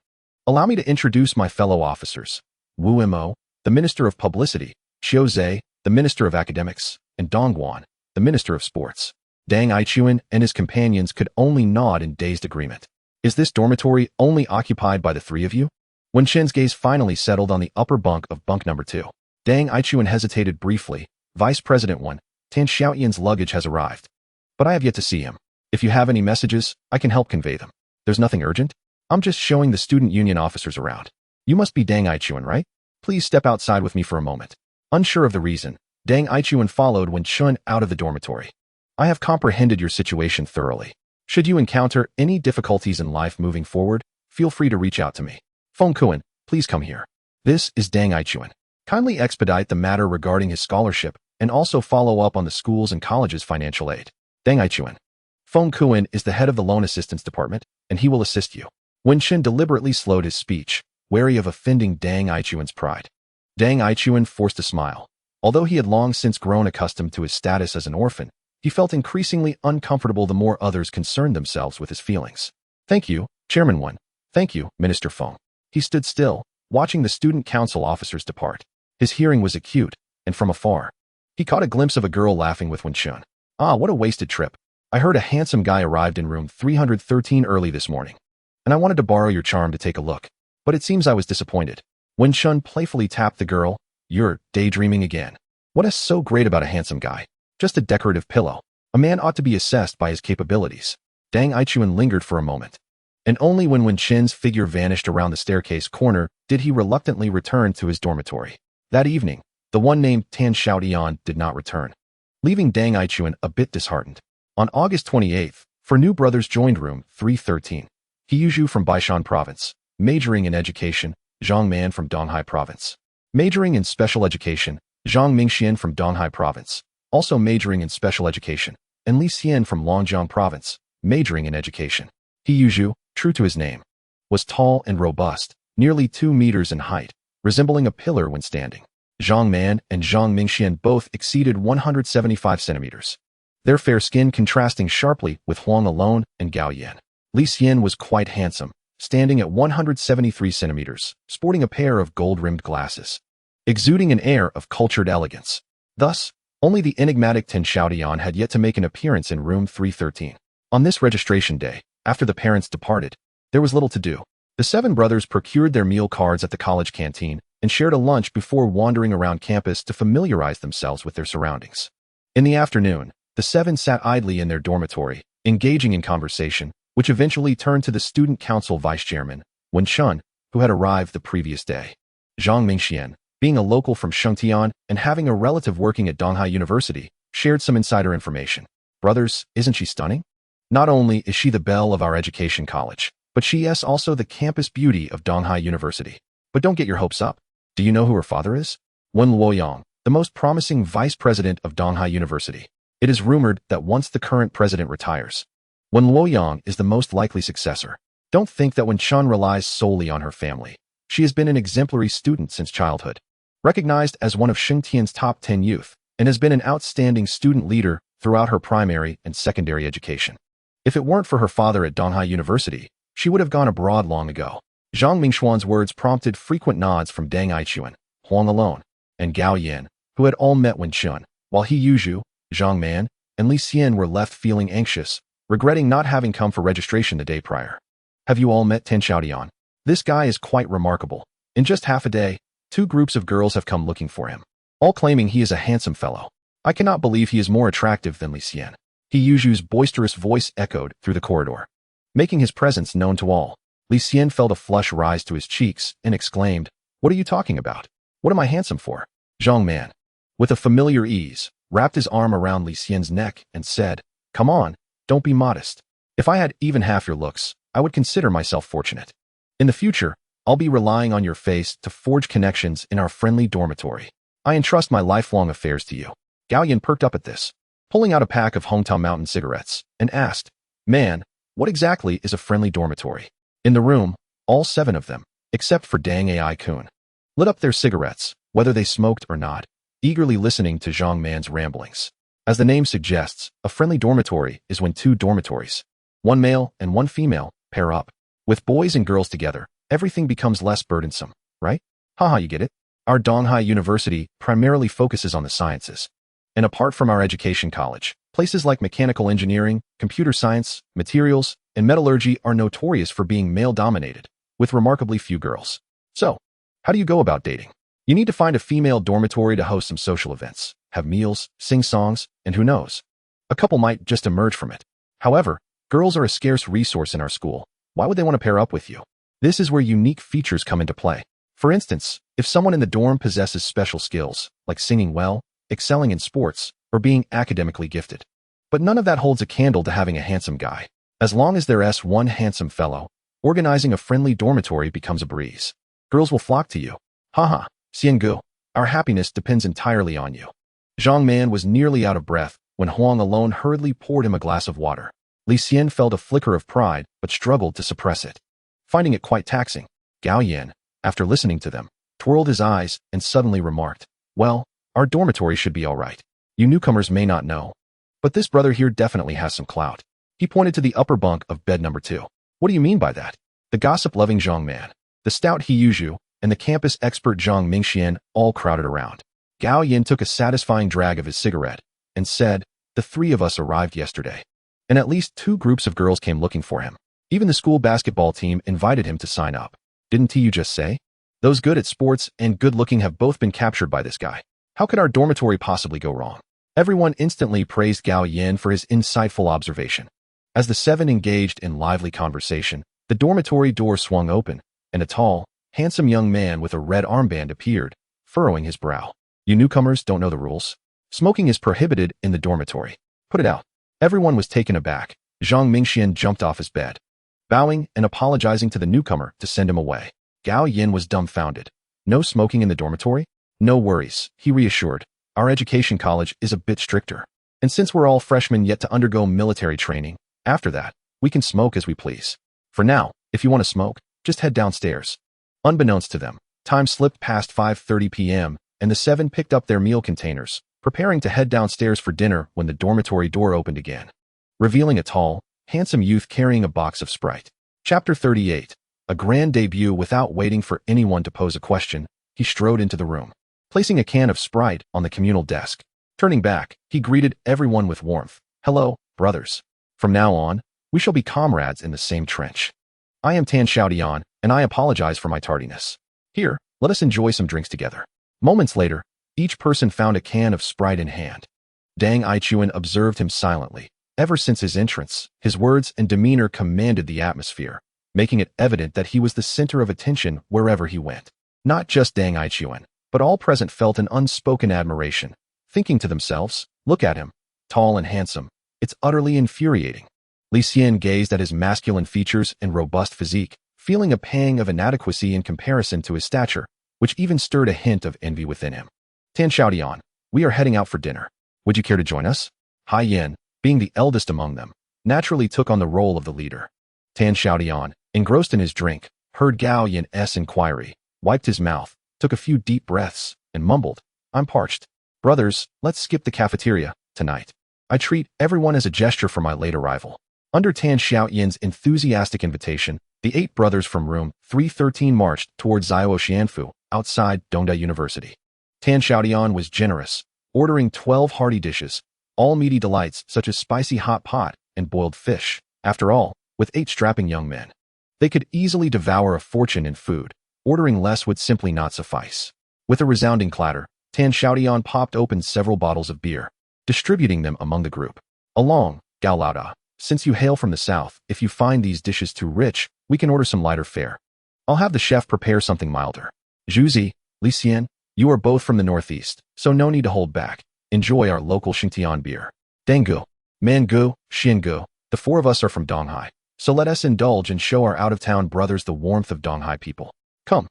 Allow me to introduce my fellow officers: Wu Mo, the Minister of Publicity; Xiao Zhe, the Minister of Academics; and Dong Guan, the Minister of Sports. Dang Ichuan and his companions could only nod in dazed agreement. Is this dormitory only occupied by the three of you? When Shen's gaze finally settled on the upper bunk of bunk number 2, Dang Ichuan hesitated briefly. Vice President 1, Tan Xiaotian's luggage has arrived, but I have yet to see him. If you have any messages, I can help convey them. There's nothing urgent. I'm just showing the student union officers around. You must be Dang Ichuan, right? Please step outside with me for a moment. Unsure of the reason, Dang Ichuan followed Wen Chun out of the dormitory. I have comprehended your situation thoroughly. Should you encounter any difficulties in life moving forward, feel free to reach out to me. Feng Kuan, please come here. This is Dang Ichuan. Kindly expedite the matter regarding his scholarship and also follow up on the school's and college's financial aid. Dang Ichuan. Feng Kuan is the head of the loan assistance department, and he will assist you. Wen Shen deliberately slowed his speech, wary of offending Dang Ichuan's pride. Dang Ichuan forced a smile. Although he had long since grown accustomed to his status as an orphan, he felt increasingly uncomfortable the more others concerned themselves with his feelings. Thank you, Chairman 1. Thank you, Minister Feng. He stood still, watching the student council officers depart. His hearing was acute, and from afar, he caught a glimpse of a girl laughing with Wen Chun. Ah, what a wasted trip. I heard a handsome guy arrived in room 313 early this morning, and I wanted to borrow your charm to take a look, but it seems I was disappointed. Wen Chun playfully tapped the girl. You're daydreaming again. What is so great about a handsome guy? Just a decorative pillow. A man ought to be assessed by his capabilities. Dang Ichuan lingered for a moment, and only when Wen Chen's figure vanished around the staircase corner did he reluctantly return to his dormitory. That evening, the one named Tan Xiaotian did not return, leaving Dang Ichuan a bit disheartened. On August 28th, four new brothers joined room 313. He Yuzhu from Baishan Province, majoring in education; Zhang Man from Donghai Province, majoring in special education; Zhang Mingxian from Donghai Province, also majoring in special education; and Li Xian from Longjiang Province, majoring in education. He Yuzhu, true to his name, was tall and robust, nearly 2 meters in height, resembling a pillar when standing. Zhang Man and Zhang Mingxian both exceeded 175 centimeters, their fair skin contrasting sharply with Huang Alone and Gao Yan. Li Xian was quite handsome, standing at 173 centimeters, sporting a pair of gold-rimmed glasses, exuding an air of cultured elegance. Thus, only the enigmatic Tan Xiaotian had yet to make an appearance in room 313. On this registration day, after the parents departed, there was little to do. The 7 brothers procured their meal cards at the college canteen and shared a lunch before wandering around campus to familiarize themselves with their surroundings. In the afternoon, the 7 sat idly in their dormitory, engaging in conversation, which eventually turned to the student council vice chairman, Wen Chun, who had arrived the previous day. Zhang Mingxian, being a local from Xiaotian and having a relative working at Donghai University, shared some insider information. Brothers, isn't she stunning? Not only is she the belle of our education college, but she is also the campus beauty of Donghai University. But don't get your hopes up. Do you know who her father is? Wen Luoyang, the most promising vice president of Donghai University. It is rumored that once the current president retires, Wen Luoyang is the most likely successor. Don't think that Wen Chun relies solely on her family. She has been an exemplary student since childhood, recognized as one of Xiaotian's top 10 youth, and has been an outstanding student leader throughout her primary and secondary education. If it weren't for her father at Donghai University, she would have gone abroad long ago. Zhang Mingxuan's words prompted frequent nods from Dang Ichuan, Huang Alone, and Gao Yan, who had all met Wen Chun, while He Yuzhu, Zhang Man, and Li Xian were left feeling anxious, regretting not having come for registration the day prior. Have you all met Tan Xiaotian? This guy is quite remarkable. In just half a day, 2 groups of girls have come looking for him, all claiming he is a handsome fellow. I cannot believe he is more attractive than Li Xian. He Yuzhu's boisterous voice echoed through the corridor, making his presence known to all. Li Xian felt a flush rise to his cheeks and exclaimed, What are you talking about? What am I handsome for? Zhang Man, with a familiar ease, wrapped his arm around Li Xian's neck and said, "Come on, don't be modest. If I had even half your looks, I would consider myself fortunate. In the future, I'll be relying on your face to forge connections in our friendly dormitory. I entrust my lifelong affairs to you." Gao Yin perked up at this, pulling out a pack of Hongtao Mountain cigarettes, and asked, "Man, what exactly is a friendly dormitory?" In the room, all 7 of them, except for Dang Ai Kun, lit up their cigarettes, whether they smoked or not, eagerly listening to Zhang Man's ramblings. As the name suggests, a friendly dormitory is when 2 dormitories, 1 male and 1 female, pair up. With boys and girls together, everything becomes less burdensome, right? Haha, you get it? Our Donghai University primarily focuses on the sciences. And apart from our education college, places like mechanical engineering, computer science, materials, and metallurgy are notorious for being male-dominated, with remarkably few girls. So, how do you go about dating? You need to find a female dormitory to host some social events, have meals, sing songs, and who knows? A couple might just emerge from it. However, girls are a scarce resource in our school. Why would they want to pair up with you? This is where unique features come into play. For instance, if someone in the dorm possesses special skills, like singing well, excelling in sports, or being academically gifted. But none of that holds a candle to having a handsome guy. As long as there's one handsome fellow, organizing a friendly dormitory becomes a breeze. Girls will flock to you. Haha, Xiangu, our happiness depends entirely on you. Zhang Man was nearly out of breath when Huang alone hurriedly poured him a glass of water. Li Xian felt a flicker of pride but struggled to suppress it. Finding it quite taxing, Gao Yan, after listening to them, twirled his eyes and suddenly remarked, "Well, our dormitory should be all right. You newcomers may not know, but this brother here definitely has some clout." He pointed to the upper bunk of bed number 2. "What do you mean by that?" The gossip-loving Zhang Man, the stout He Yuzhu, and the campus expert Zhang Mingxian all crowded around. Gao Yin took a satisfying drag of his cigarette and said, "The 3 of us arrived yesterday, and at least 2 groups of girls came looking for him. Even the school basketball team invited him to sign up. Didn't you just say? Those good at sports and good-looking have both been captured by this guy. How could our dormitory possibly go wrong?" Everyone instantly praised Gao Yin for his insightful observation. As the 7 engaged in lively conversation, the dormitory door swung open, and a tall, handsome young man with a red armband appeared, furrowing his brow. "You newcomers don't know the rules. Smoking is prohibited in the dormitory. Put it out." Everyone was taken aback. Zhang Mingxian jumped off his bed, bowing and apologizing to the newcomer to send him away. Gao Yin was dumbfounded. "No smoking in the dormitory? No worries," he reassured. "Our education college is a bit stricter. And since we're all freshmen yet to undergo military training, after that, we can smoke as we please. For now, if you want to smoke, just head downstairs." Unbeknownst to them, time slipped past 5:30 p.m., and the 7 picked up their meal containers, preparing to head downstairs for dinner when the dormitory door opened again, revealing a tall, handsome youth carrying a box of Sprite. Chapter 38. A grand debut. Without waiting for anyone to pose a question, he strode into the room, placing a can of Sprite on the communal desk. Turning back, he greeted everyone with warmth. "Hello, brothers. From now on, we shall be comrades in the same trench. I am Tan Xiaotian, and I apologize for my tardiness. Here, let us enjoy some drinks together." Moments later, each person found a can of Sprite in hand. Dang Aichuan observed him silently. Ever since his entrance, his words and demeanor commanded the atmosphere, making it evident that he was the center of attention wherever he went. Not just Dang Aichuan, but all present felt an unspoken admiration, thinking to themselves, "Look at him, tall and handsome. It's utterly infuriating." Li Xian gazed at his masculine features and robust physique, feeling a pang of inadequacy in comparison to his stature, which even stirred a hint of envy within him. "Tan Xiaotian, we are heading out for dinner. Would you care to join us?" Hai Yin, being the eldest among them, naturally took on the role of the leader. Tan Xiaotian, engrossed in his drink, heard Gao Yin's inquiry, wiped his mouth, took a few deep breaths, and mumbled, "I'm parched. Brothers, let's skip the cafeteria tonight. I treat everyone as a gesture for my late arrival." Under Tan Xiaotian's enthusiastic invitation, the 8 brothers from room 313 marched towards Xiaotianfu, outside Dongda University. Tan Xiaotian was generous, ordering 12 hearty dishes, all meaty delights such as spicy hot pot and boiled fish. After all, with 8 strapping young men, they could easily devour a fortune in food. Ordering less would simply not suffice. With a resounding clatter, Tan Xiaotian popped open several bottles of beer, distributing them among the group. "Along, Gao Laoda. Since you hail from the south, if you find these dishes too rich, we can order some lighter fare. I'll have the chef prepare something milder." Zhuzi, Li Xian, you are both from the northeast, so no need to hold back. Enjoy our local Xiaotian beer. Denggu, Mangu, Xiangu, the four of us are from Donghai, so let us indulge and show our out-of-town brothers the warmth of Donghai people. Come,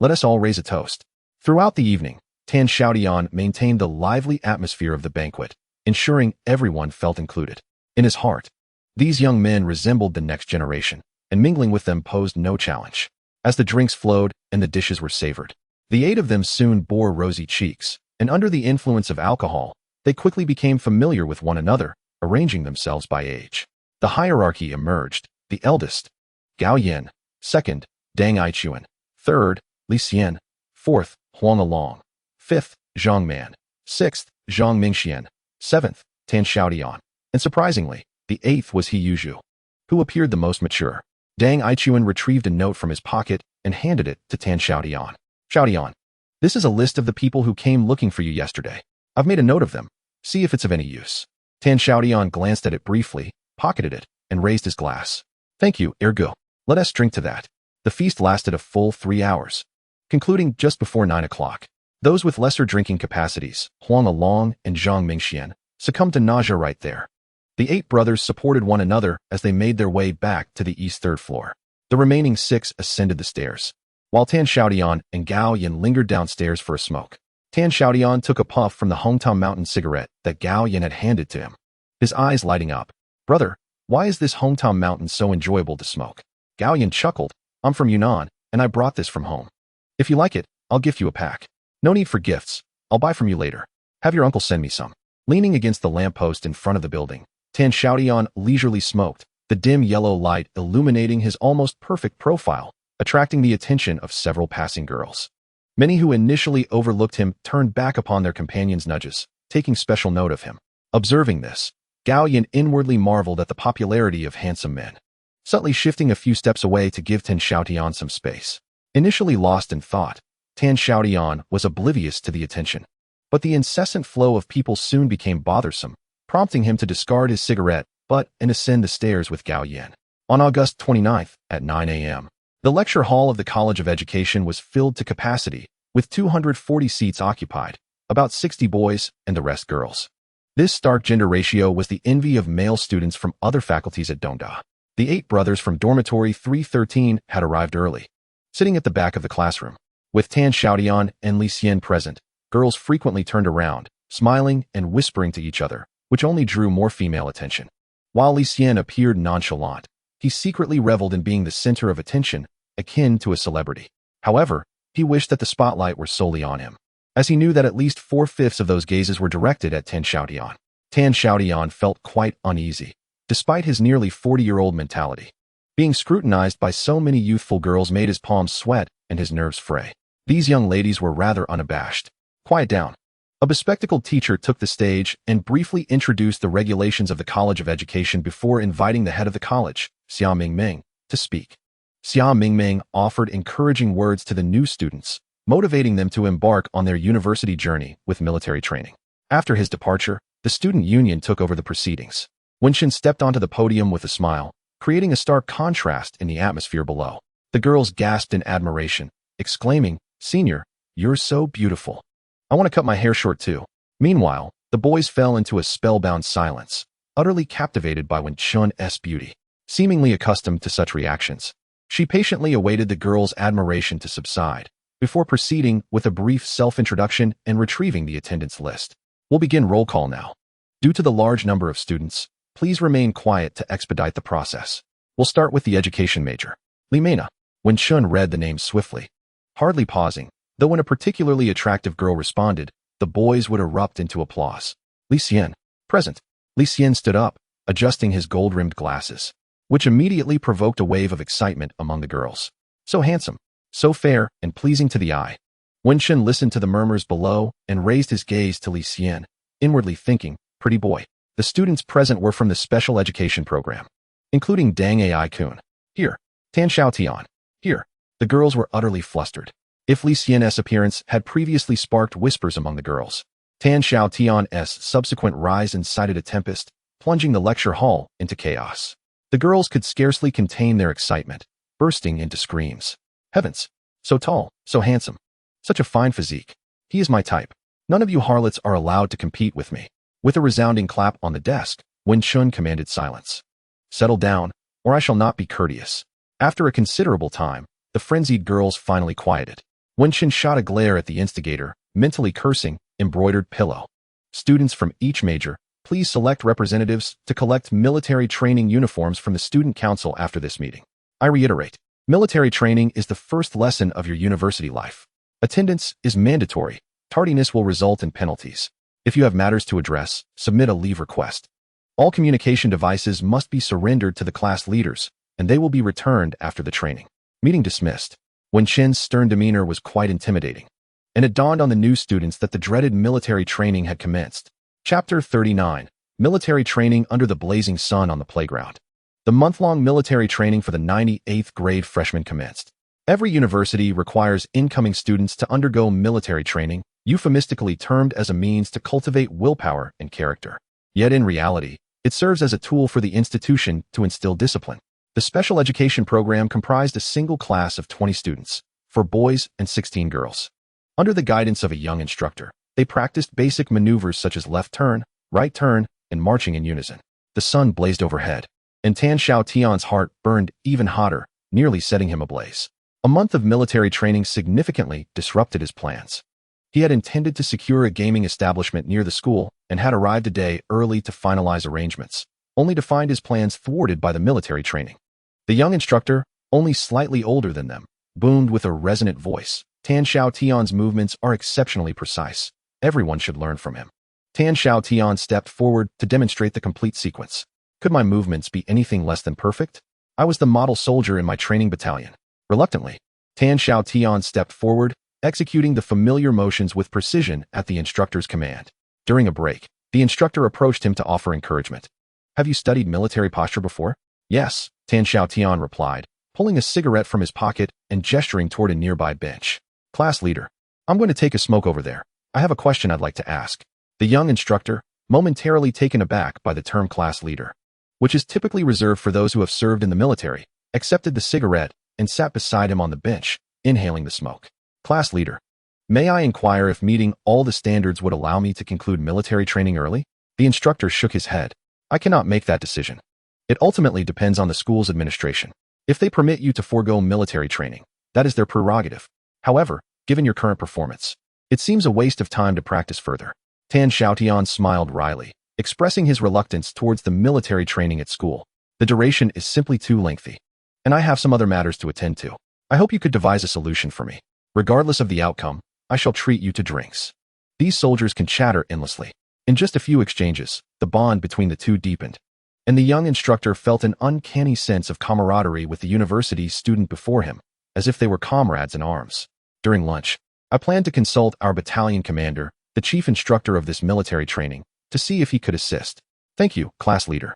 let us all raise a toast. Throughout the evening, Tan Xiaotian maintained the lively atmosphere of the banquet, ensuring everyone felt included. In his heart, these young men resembled the next generation, and mingling with them posed no challenge. As the drinks flowed and the dishes were savored, the eight of them soon bore rosy cheeks, and under the influence of alcohol, they quickly became familiar with one another, arranging themselves by age. The hierarchy emerged: the eldest, Gao Yin; second, Dang Aichuan; third, Li Xian; fourth, Huang Along; fifth, Zhang Man; sixth, Zhang Mingxian; seventh, Tan Xiaotian; and surprisingly, the eighth was He Yuzhu, who appeared the most mature. Dang Aichuan retrieved a note from his pocket and handed it to Tan Xiaotian. Xiaotian, this is a list of the people who came looking for you yesterday. I've made a note of them. See if it's of any use. Tan Xiaotian glanced at it briefly, pocketed it, and raised his glass. Thank you, ergo. Let us drink to that. The feast lasted a full 3 hours, concluding just before 9 o'clock. Those with lesser drinking capacities, Huang Along and Zhang Mingxian, succumbed to nausea right there. The 8 brothers supported one another as they made their way back to the east third floor. The remaining 6 ascended the stairs, while Tan Xiaotian and Gao Yin lingered downstairs for a smoke. Tan Xiaotian took a puff from the Hongtao Mountain cigarette that Gao Yin had handed to him, his eyes lighting up. Brother, why is this Hongtao Mountain so enjoyable to smoke? Gao Yin chuckled. I'm from Yunnan, and I brought this from home. If you like it, I'll gift you a pack. No need for gifts. I'll buy from you later. Have your uncle send me some. Leaning against the lamppost in front of the building, Tan Xiaotian leisurely smoked, the dim yellow light illuminating his almost perfect profile, attracting the attention of several passing girls. Many who initially overlooked him turned back upon their companions' nudges, taking special note of him. Observing this, Gao Yin inwardly marveled at the popularity of handsome men, subtly shifting a few steps away to give Tan Xiaotian some space. Initially lost in thought, Tan Xiaotian was oblivious to the attention, but the incessant flow of people soon became bothersome, prompting him to discard his cigarette and ascend the stairs with Gao Yin. On August 29th, at 9 a.m., the lecture hall of the College of Education was filled to capacity, with 240 seats occupied, about 60 boys and the rest girls. This stark gender ratio was the envy of male students from other faculties at Dongda. The 8 brothers from dormitory 313 had arrived early, sitting at the back of the classroom. With Tan Xiaotian and Li Xian present, girls frequently turned around, smiling and whispering to each other, which only drew more female attention. While Li Xian appeared nonchalant, he secretly reveled in being the center of attention, akin to a celebrity. However, he wished that the spotlight were solely on him, as he knew that at least 4/5 of those gazes were directed at Tan Xiaotian. Tan Xiaotian felt quite uneasy, despite his nearly 40-year-old mentality. Being scrutinized by so many youthful girls made his palms sweat and his nerves fray. These young ladies were rather unabashed. Quiet down. A bespectacled teacher took the stage and briefly introduced the regulations of the College of Education before inviting the head of the college, Xia Mingming, to speak. Xia Mingming offered encouraging words to the new students, motivating them to embark on their university journey with military training. After his departure, the student union took over the proceedings. Wenshin stepped onto the podium with a smile, creating a stark contrast in the atmosphere below. The girls gasped in admiration, exclaiming, "Senior, you're so beautiful. I want to cut my hair short too." Meanwhile, the boys fell into a spellbound silence, utterly captivated by Wenchun's beauty. Seemingly accustomed to such reactions, she patiently awaited the girls' admiration to subside, before proceeding with a brief self-introduction and retrieving the attendance list. We'll begin roll call now. Due to the large number of students, please remain quiet to expedite the process. We'll start with the education major, Li Mena. Wenchun read the name swiftly, hardly pausing, though when a particularly attractive girl responded, the boys would erupt into applause. Li Xian, present. Li Xian stood up, adjusting his gold-rimmed glasses, which immediately provoked a wave of excitement among the girls. So handsome, so fair and pleasing to the eye. Wenchun listened to the murmurs below and raised his gaze to Li Xian, inwardly thinking, pretty boy. The students present were from the special education program, including Dang Ai-kun. Here. Tan Xiaotian. Here. The girls were utterly flustered. If Li Xian's appearance had previously sparked whispers among the girls, Tan Xiaotian's subsequent rise incited a tempest, plunging the lecture hall into chaos. The girls could scarcely contain their excitement, bursting into screams. Heavens! So tall, so handsome. Such a fine physique. He is my type. None of you harlots are allowed to compete with me. With a resounding clap on the desk, Wen Chun commanded silence. Settle down, or I shall not be courteous. After a considerable time, the frenzied girls finally quieted. Wen Chun shot a glare at the instigator, mentally cursing, embroidered pillow. Students from each major, please select representatives to collect military training uniforms from the student council after this meeting. I reiterate, military training is the first lesson of your university life. Attendance is mandatory. Tardiness will result in penalties. If you have matters to address, submit a leave request. All communication devices must be surrendered to the class leaders, and they will be returned after the training. Meeting dismissed. Wen Chen's stern demeanor was quite intimidating, and it dawned on the new students that the dreaded military training had commenced. Chapter 39. Military training under the blazing sun on the playground. The month-long military training for the 98th grade freshmen commenced. Every university requires incoming students to undergo military training, euphemistically termed as a means to cultivate willpower and character. Yet in reality, it serves as a tool for the institution to instill discipline. The special education program comprised a single class of 20 students, 4 boys and 16 girls. Under the guidance of a young instructor, they practiced basic maneuvers such as left turn, right turn, and marching in unison. The sun blazed overhead, and Tan Xiaotian's heart burned even hotter, nearly setting him ablaze. A month of military training significantly disrupted his plans. He had intended to secure a gaming establishment near the school and had arrived a day early to finalize arrangements, only to find his plans thwarted by the military training. The young instructor, only slightly older than them, boomed with a resonant voice. Tan Xiaotian's movements are exceptionally precise. Everyone should learn from him. Tan Xiaotian stepped forward to demonstrate the complete sequence. Could my movements be anything less than perfect? I was the model soldier in my training battalion. Reluctantly, Tan Xiaotian stepped forward, executing the familiar motions with precision at the instructor's command. During a break, the instructor approached him to offer encouragement. Have you studied military posture before? Yes, Tan Xiaotian replied, pulling a cigarette from his pocket and gesturing toward a nearby bench. Class leader, I'm going to take a smoke over there. I have a question I'd like to ask. The young instructor, momentarily taken aback by the term class leader, which is typically reserved for those who have served in the military, accepted the cigarette and sat beside him on the bench, inhaling the smoke. Class leader, may I inquire if meeting all the standards would allow me to conclude military training early? The instructor shook his head. I cannot make that decision. It ultimately depends on the school's administration. If they permit you to forego military training, that is their prerogative. However, given your current performance, it seems a waste of time to practice further. Tan Xiaotian smiled wryly, expressing his reluctance towards the military training at school. The duration is simply too lengthy, and I have some other matters to attend to. I hope you could devise a solution for me. Regardless of the outcome, I shall treat you to drinks. These soldiers can chatter endlessly. In just a few exchanges, the bond between the two deepened, and the young instructor felt an uncanny sense of camaraderie with the university student before him, as if they were comrades in arms. During lunch, I planned to consult our battalion commander, the chief instructor of this military training, to see if he could assist. Thank you, class leader.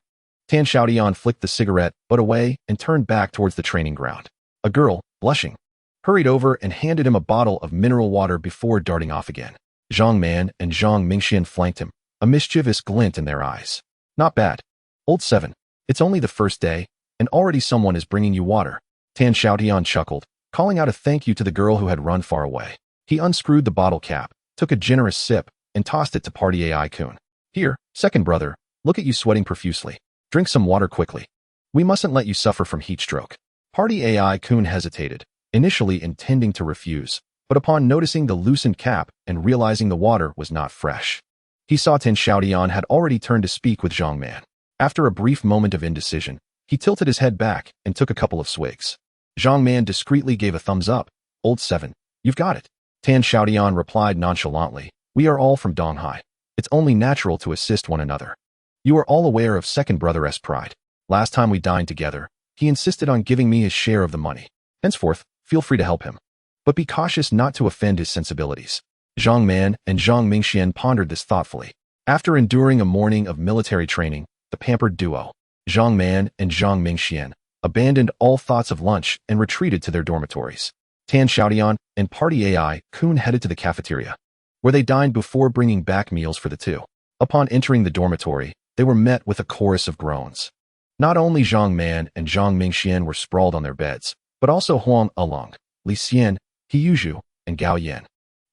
Tan Xiaotian flicked the cigarette butt away and turned back towards the training ground. A girl, blushing, hurried over and handed him a bottle of mineral water before darting off again. Zhang Man and Zhang Mingxian flanked him, a mischievous glint in their eyes. Not bad. Old 7, it's only the first day, and already someone is bringing you water. Tan Xiaotian chuckled, calling out a thank you to the girl who had run far away. He unscrewed the bottle cap, took a generous sip, and tossed it to Party AI Kun. Here, second brother, look at you sweating profusely. Drink some water quickly. We mustn't let you suffer from heat stroke. Party AI Kun hesitated, initially intending to refuse, but upon noticing the loosened cap and realizing the water was not fresh, he saw Tan Xiaotian had already turned to speak with Zhang Man. After a brief moment of indecision, he tilted his head back and took a couple of swigs. Zhang Man discreetly gave a thumbs up. Old 7, you've got it. Tan Xiaotian replied nonchalantly, we are all from Donghai. It's only natural to assist one another. You are all aware of second brother's pride. Last time we dined together, he insisted on giving me his share of the money. Henceforth, feel free to help him. But be cautious not to offend his sensibilities. Zhang Man and Zhang Mingxian pondered this thoughtfully. After enduring a morning of military training, the pampered duo, Zhang Man and Zhang Mingxian, abandoned all thoughts of lunch and retreated to their dormitories. Tan Xiaotian and Party AI Kun headed to the cafeteria, where they dined before bringing back meals for the two. Upon entering the dormitory, they were met with a chorus of groans. Not only Zhang Man and Zhang Mingxian were sprawled on their beds, but also Huang Along, Li Xian, He Yuzhu, and Gao Yan.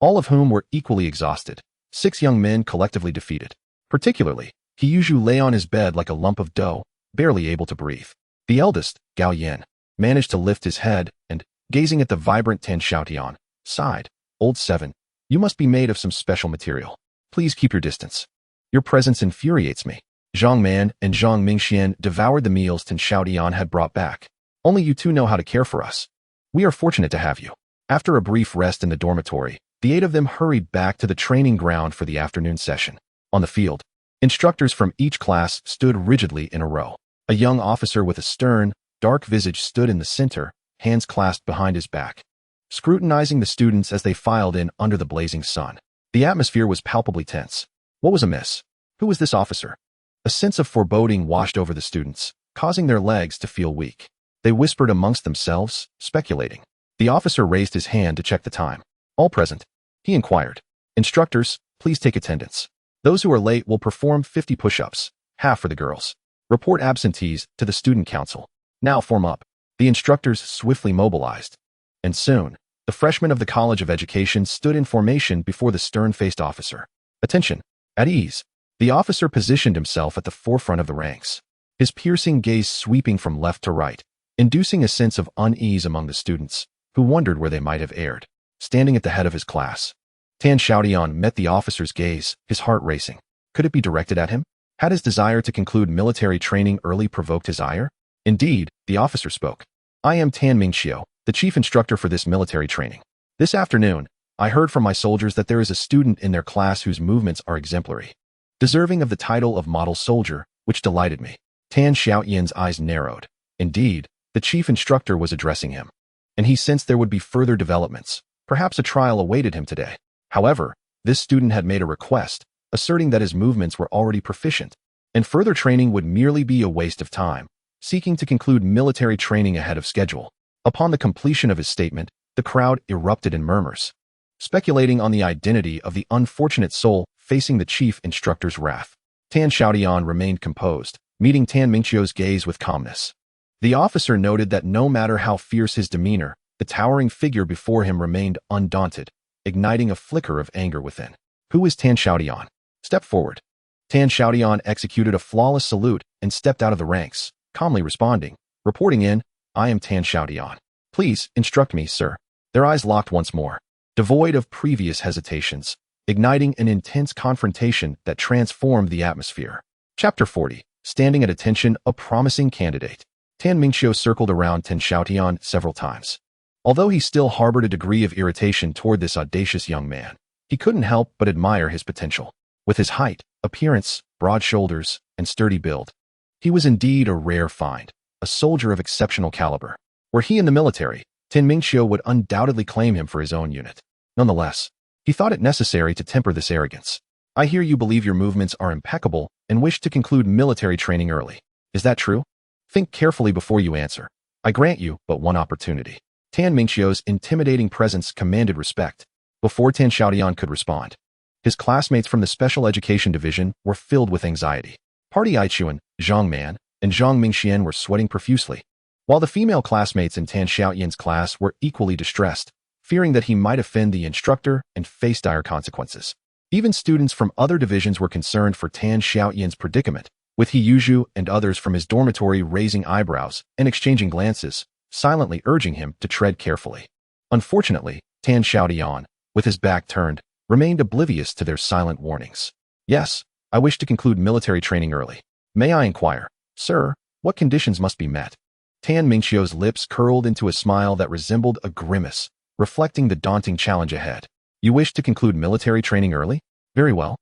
all of whom were equally exhausted. 6 young men collectively defeated. Particularly, Hiyuju lay on his bed like a lump of dough, barely able to breathe. The eldest, Gao Yin, managed to lift his head and, gazing at the vibrant Tan Xiaotian, sighed. Old 7, you must be made of some special material. Please keep your distance. Your presence infuriates me. Zhang Man and Zhang Mingxian devoured the meals Tan Xiaotian had brought back. Only you two know how to care for us. We are fortunate to have you. After a brief rest in the dormitory, the 8 of them hurried back to the training ground for the afternoon session. On the field, instructors from each class stood rigidly in a row. A young officer with a stern, dark visage stood in the center, hands clasped behind his back, scrutinizing the students as they filed in under the blazing sun. The atmosphere was palpably tense. What was amiss? Who was this officer? A sense of foreboding washed over the students, causing their legs to feel weak. They whispered amongst themselves, speculating. The officer raised his hand to check the time. All present, he inquired. Instructors, please take attendance. Those who are late will perform 50 push-ups, half for the girls. Report absentees to the student council. Now form up. The instructors swiftly mobilized. And soon, the freshmen of the College of Education stood in formation before the stern-faced officer. Attention. At ease. The officer positioned himself at the forefront of the ranks, his piercing gaze sweeping from left to right, inducing a sense of unease among the students, who wondered where they might have erred. Standing at the head of his class, Tan Xiaotian met the officer's gaze, his heart racing. Could it be directed at him? Had his desire to conclude military training early provoked his ire? Indeed, the officer spoke. I am Tan Mingxiu, the chief instructor for this military training. This afternoon, I heard from my soldiers that there is a student in their class whose movements are exemplary, deserving of the title of model soldier, which delighted me. Tan Xiaotian's eyes narrowed. Indeed, the chief instructor was addressing him, and he sensed there would be further developments. Perhaps a trial awaited him today. However, this student had made a request, asserting that his movements were already proficient, and further training would merely be a waste of time, seeking to conclude military training ahead of schedule. Upon the completion of his statement, the crowd erupted in murmurs, speculating on the identity of the unfortunate soul facing the chief instructor's wrath. Tan Xiaotian remained composed, meeting Tan Mingxiu's gaze with calmness. The officer noted that no matter how fierce his demeanor, the towering figure before him remained undaunted, igniting a flicker of anger within. Who is Tan Xiaotian? Step forward. Tan Xiaotian executed a flawless salute and stepped out of the ranks, calmly responding. Reporting in, I am Tan Xiaotian. Please, instruct me, sir. Their eyes locked once more, devoid of previous hesitations, igniting an intense confrontation that transformed the atmosphere. Chapter 40. Standing at attention, a promising candidate. Tan Mingxiu circled around Tan Xiaotian several times. Although he still harbored a degree of irritation toward this audacious young man, he couldn't help but admire his potential. With his height, appearance, broad shoulders, and sturdy build, he was indeed a rare find, a soldier of exceptional caliber. Were he in the military, Tan Mingxiu would undoubtedly claim him for his own unit. Nonetheless, he thought it necessary to temper this arrogance. I hear you believe your movements are impeccable and wish to conclude military training early. Is that true? Think carefully before you answer. I grant you but one opportunity. Tan Mingxiu's intimidating presence commanded respect. Before Tan Xiaotian could respond, his classmates from the Special Education Division were filled with anxiety. Party Aichuan, Zhang Man, and Zhang Mingxian were sweating profusely, while the female classmates in Tan Xiaotian's class were equally distressed, fearing that he might offend the instructor and face dire consequences. Even students from other divisions were concerned for Tan Xiaotian's predicament, with Hiyuju and others from his dormitory raising eyebrows and exchanging glances, silently urging him to tread carefully. Unfortunately, Tan Xiaotian, with his back turned, remained oblivious to their silent warnings. Yes, I wish to conclude military training early. May I inquire, sir, what conditions must be met? Tan Mingxiu's lips curled into a smile that resembled a grimace, reflecting the daunting challenge ahead. You wish to conclude military training early? Very well.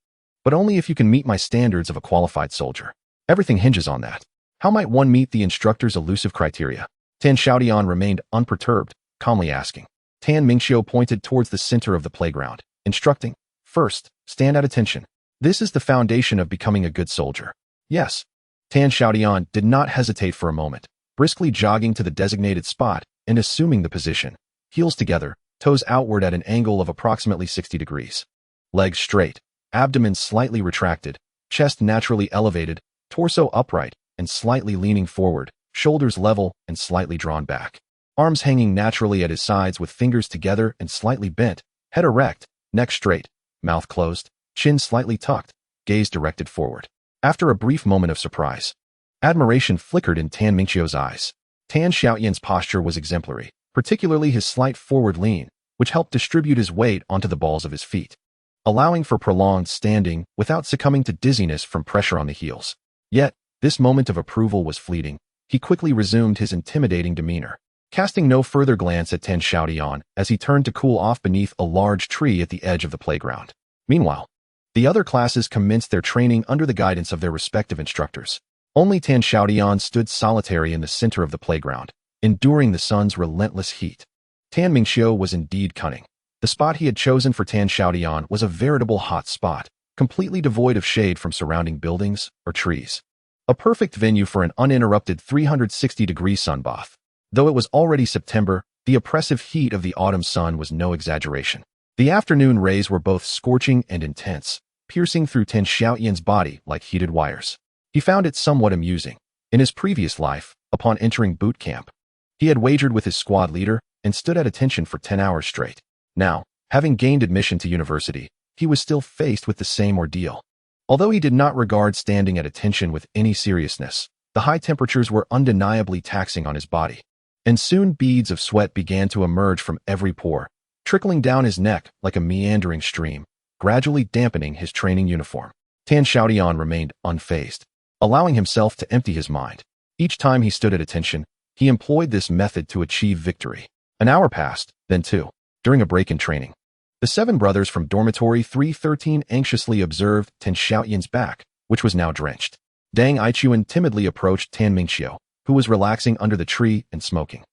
But only if you can meet my standards of a qualified soldier. Everything hinges on that. How might one meet the instructor's elusive criteria? Tan Xiaotian remained unperturbed, calmly asking. Tan Mingxiu pointed towards the center of the playground, instructing, first, stand at attention. This is the foundation of becoming a good soldier. Yes. Tan Xiaotian did not hesitate for a moment, briskly jogging to the designated spot and assuming the position. Heels together, toes outward at an angle of approximately 60 degrees. Legs straight, abdomen slightly retracted, chest naturally elevated, torso upright and slightly leaning forward, shoulders level and slightly drawn back. Arms hanging naturally at his sides with fingers together and slightly bent, head erect, neck straight, mouth closed, chin slightly tucked, gaze directed forward. After a brief moment of surprise, admiration flickered in Tan Mingqiu's eyes. Tan Xiaotian's posture was exemplary, particularly his slight forward lean, which helped distribute his weight onto the balls of his feet, allowing for prolonged standing without succumbing to dizziness from pressure on the heels. Yet, this moment of approval was fleeting. He quickly resumed his intimidating demeanor, casting no further glance at Tan Xiaotian as he turned to cool off beneath a large tree at the edge of the playground. Meanwhile, the other classes commenced their training under the guidance of their respective instructors. Only Tan Xiaotian stood solitary in the center of the playground, enduring the sun's relentless heat. Tan Mingqiu was indeed cunning. The spot he had chosen for Tan Xiaotian was a veritable hot spot, completely devoid of shade from surrounding buildings or trees. A perfect venue for an uninterrupted 360-degree sunbath. Though it was already September, the oppressive heat of the autumn sun was no exaggeration. The afternoon rays were both scorching and intense, piercing through Tan Xiaotian's body like heated wires. He found it somewhat amusing. In his previous life, upon entering boot camp, he had wagered with his squad leader and stood at attention for 10 hours straight. Now, having gained admission to university, he was still faced with the same ordeal. Although he did not regard standing at attention with any seriousness, the high temperatures were undeniably taxing on his body, and soon beads of sweat began to emerge from every pore, trickling down his neck like a meandering stream, gradually dampening his training uniform. Tan Xiaotian remained unfazed, allowing himself to empty his mind. Each time he stood at attention, he employed this method to achieve victory. An hour passed, then two. During a break in training, the 7 brothers from dormitory 313 anxiously observed Tan Xiaotian's back, which was now drenched. Dang Aichuan timidly approached Tan Mingqiu, who was relaxing under the tree and smoking,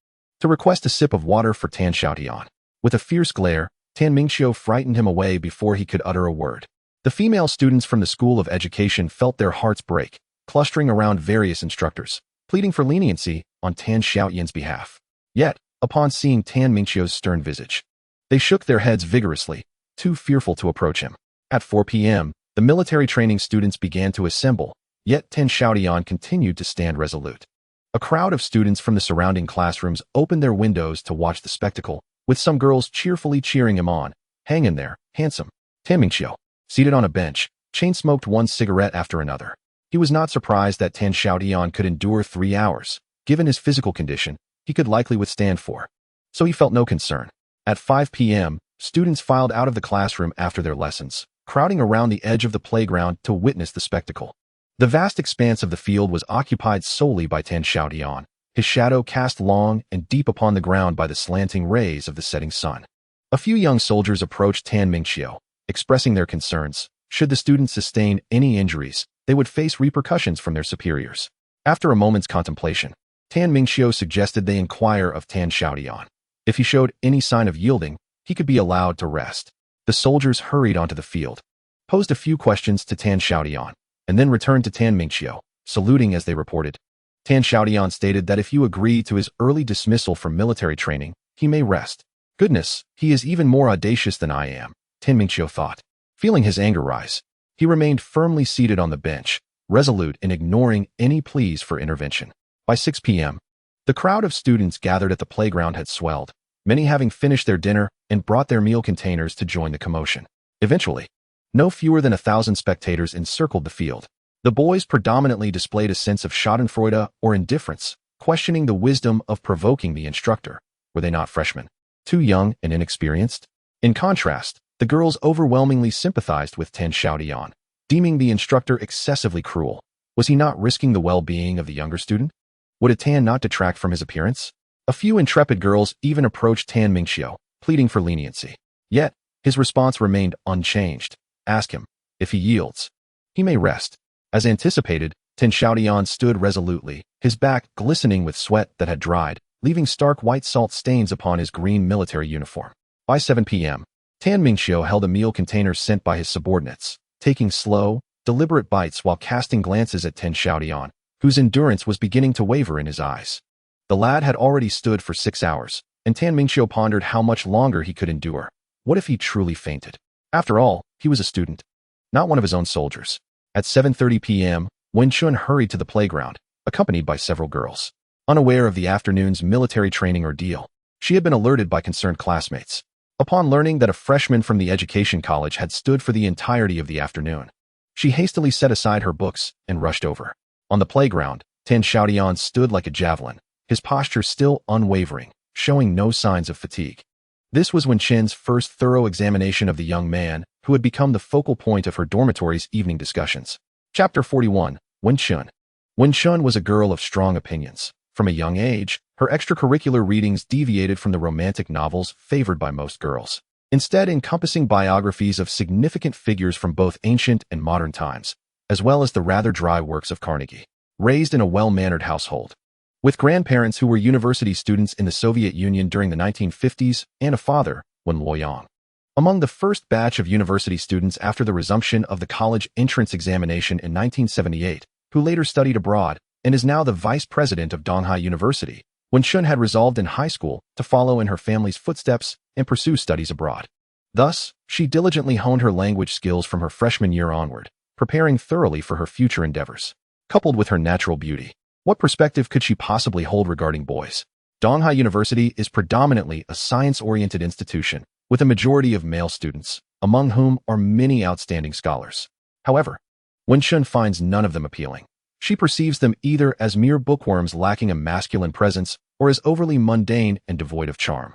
to request a sip of water for Tan Xiaotian. With a fierce glare, Tan Mingqiu frightened him away before he could utter a word. The female students from the School of Education felt their hearts break, clustering around various instructors, pleading for leniency on Tan Xiaotian's behalf. Yet, upon seeing Tan Mingqiu's stern visage, they shook their heads vigorously, too fearful to approach him. At 4 p.m., the military training students began to assemble, yet Tan Xiaotian continued to stand resolute. A crowd of students from the surrounding classrooms opened their windows to watch the spectacle, with some girls cheerfully cheering him on. Hang in there, handsome. Tan Mingqiu, seated on a bench, chain-smoked one cigarette after another. He was not surprised that Tan Xiaotian could endure 3 hours. Given his physical condition, he could likely withstand 4. So he felt no concern. At 5 p.m., students filed out of the classroom after their lessons, crowding around the edge of the playground to witness the spectacle. The vast expanse of the field was occupied solely by Tan Xiaotian, his shadow cast long and deep upon the ground by the slanting rays of the setting sun. A few young soldiers approached Tan Mingqiu, expressing their concerns. Should the students sustain any injuries, they would face repercussions from their superiors. After a moment's contemplation, Tan Mingqiu suggested they inquire of Tan Xiaotian. If he showed any sign of yielding, he could be allowed to rest. The soldiers hurried onto the field, posed a few questions to Tan Xiaotian, and then returned to Tan Mingqiu, saluting as they reported. Tan Xiaotian stated that if you agree to his early dismissal from military training, he may rest. Goodness, he is even more audacious than I am, Tan Mingqiu thought. Feeling his anger rise, he remained firmly seated on the bench, resolute in ignoring any pleas for intervention. By 6 p.m., the crowd of students gathered at the playground had swelled, many having finished their dinner and brought their meal containers to join the commotion. Eventually, no fewer than 1,000 spectators encircled the field. The boys predominantly displayed a sense of schadenfreude or indifference, questioning the wisdom of provoking the instructor. Were they not freshmen, too young and inexperienced? In contrast, the girls overwhelmingly sympathized with Tan Xiaotian, deeming the instructor excessively cruel. Was he not risking the well-being of the younger student? Would a tan not detract from his appearance? A few intrepid girls even approached Tan Mingqiu, pleading for leniency. Yet, his response remained unchanged. Ask him. If he yields, he may rest. As anticipated, Tan Xiaotian stood resolutely, his back glistening with sweat that had dried, leaving stark white salt stains upon his green military uniform. By 7 p.m., Tan Mingqiu held a meal container sent by his subordinates, taking slow, deliberate bites while casting glances at Tan Xiaotian, whose endurance was beginning to waver in his eyes. The lad had already stood for 6 hours, and Tan Mingqiu pondered how much longer he could endure. What if he truly fainted? After all, he was a student, not one of his own soldiers. At 7:30 p.m., Wen Chun hurried to the playground, accompanied by several girls. Unaware of the afternoon's military training ordeal, she had been alerted by concerned classmates. Upon learning that a freshman from the education college had stood for the entirety of the afternoon, she hastily set aside her books and rushed over. On the playground, Xiaotian stood like a javelin, his posture still unwavering, showing no signs of fatigue. This was Wenqin's first thorough examination of the young man who had become the focal point of her dormitory's evening discussions. Chapter 41. Wenqin. Wenqin was a girl of strong opinions. From a young age, her extracurricular readings deviated from the romantic novels favored by most girls, instead encompassing biographies of significant figures from both ancient and modern times, as well as the rather dry works of Carnegie. Raised in a well-mannered household, with grandparents who were university students in the Soviet Union during the 1950s and a father, Wen Luoyang. Among the first batch of university students after the resumption of the college entrance examination in 1978, who later studied abroad and is now the vice president of Donghai University, Wenqin had resolved in high school to follow in her family's footsteps and pursue studies abroad. Thus, she diligently honed her language skills from her freshman year onward, preparing thoroughly for her future endeavors. Coupled with her natural beauty, what perspective could she possibly hold regarding boys? Donghai University is predominantly a science-oriented institution, with a majority of male students, among whom are many outstanding scholars. However, Wenqin finds none of them appealing. She perceives them either as mere bookworms lacking a masculine presence or as overly mundane and devoid of charm.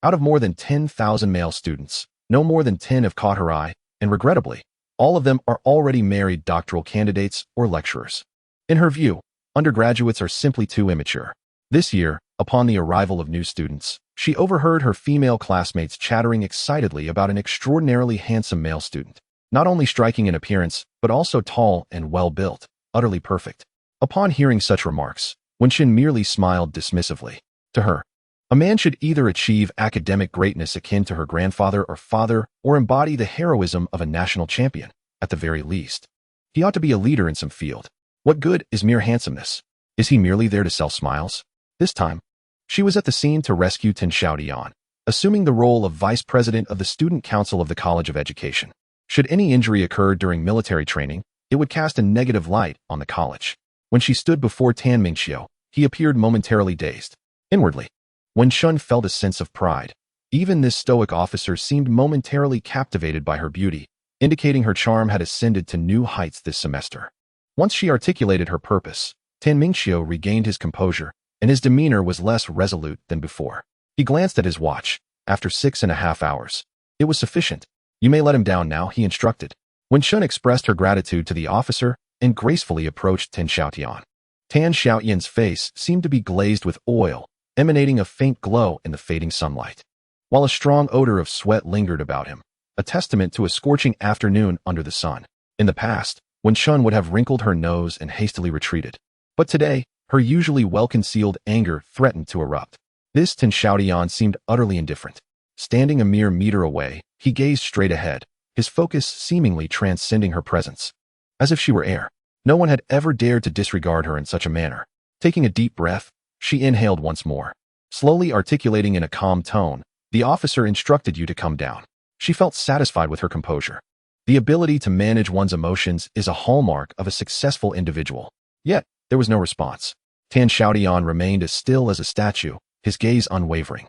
Out of more than 10,000 male students, no more than 10 have caught her eye, and regrettably, all of them are already married doctoral candidates or lecturers. In her view, undergraduates are simply too immature. This year, upon the arrival of new students, she overheard her female classmates chattering excitedly about an extraordinarily handsome male student, not only striking in appearance, but also tall and well-built, utterly perfect. Upon hearing such remarks, Wenqin merely smiled dismissively. To her, a man should either achieve academic greatness akin to her grandfather or father, or embody the heroism of a national champion, at the very least. He ought to be a leader in some field. What good is mere handsomeness? Is he merely there to sell smiles? This time, she was at the scene to rescue Xiaotian, assuming the role of vice president of the Student Council of the College of Education. Should any injury occur during military training, it would cast a negative light on the college. When she stood before Tan Mingqiu, he appeared momentarily dazed. Inwardly, Wenqin felt a sense of pride. Even this stoic officer seemed momentarily captivated by her beauty, indicating her charm had ascended to new heights this semester. Once she articulated her purpose, Tan Mingqiu regained his composure, and his demeanor was less resolute than before. He glanced at his watch. After 6.5 hours. It was sufficient. You may let him down now, he instructed. Wenqin expressed her gratitude to the officer and gracefully approached Tan Xiaotian. Tan Xiaotian's face seemed to be glazed with oil, emanating a faint glow in the fading sunlight, while a strong odor of sweat lingered about him, a testament to a scorching afternoon under the sun. In the past, Wenqin would have wrinkled her nose and hastily retreated. But today, her usually well-concealed anger threatened to erupt. This Tan Xiaotian seemed utterly indifferent. Standing a mere meter away, he gazed straight ahead, his focus seemingly transcending her presence. As if she were air, no one had ever dared to disregard her in such a manner. Taking a deep breath, she inhaled once more. Slowly articulating in a calm tone, the officer instructed you to come down. She felt satisfied with her composure. The ability to manage one's emotions is a hallmark of a successful individual. Yet, there was no response. Tan Xiaotian remained as still as a statue, his gaze unwavering.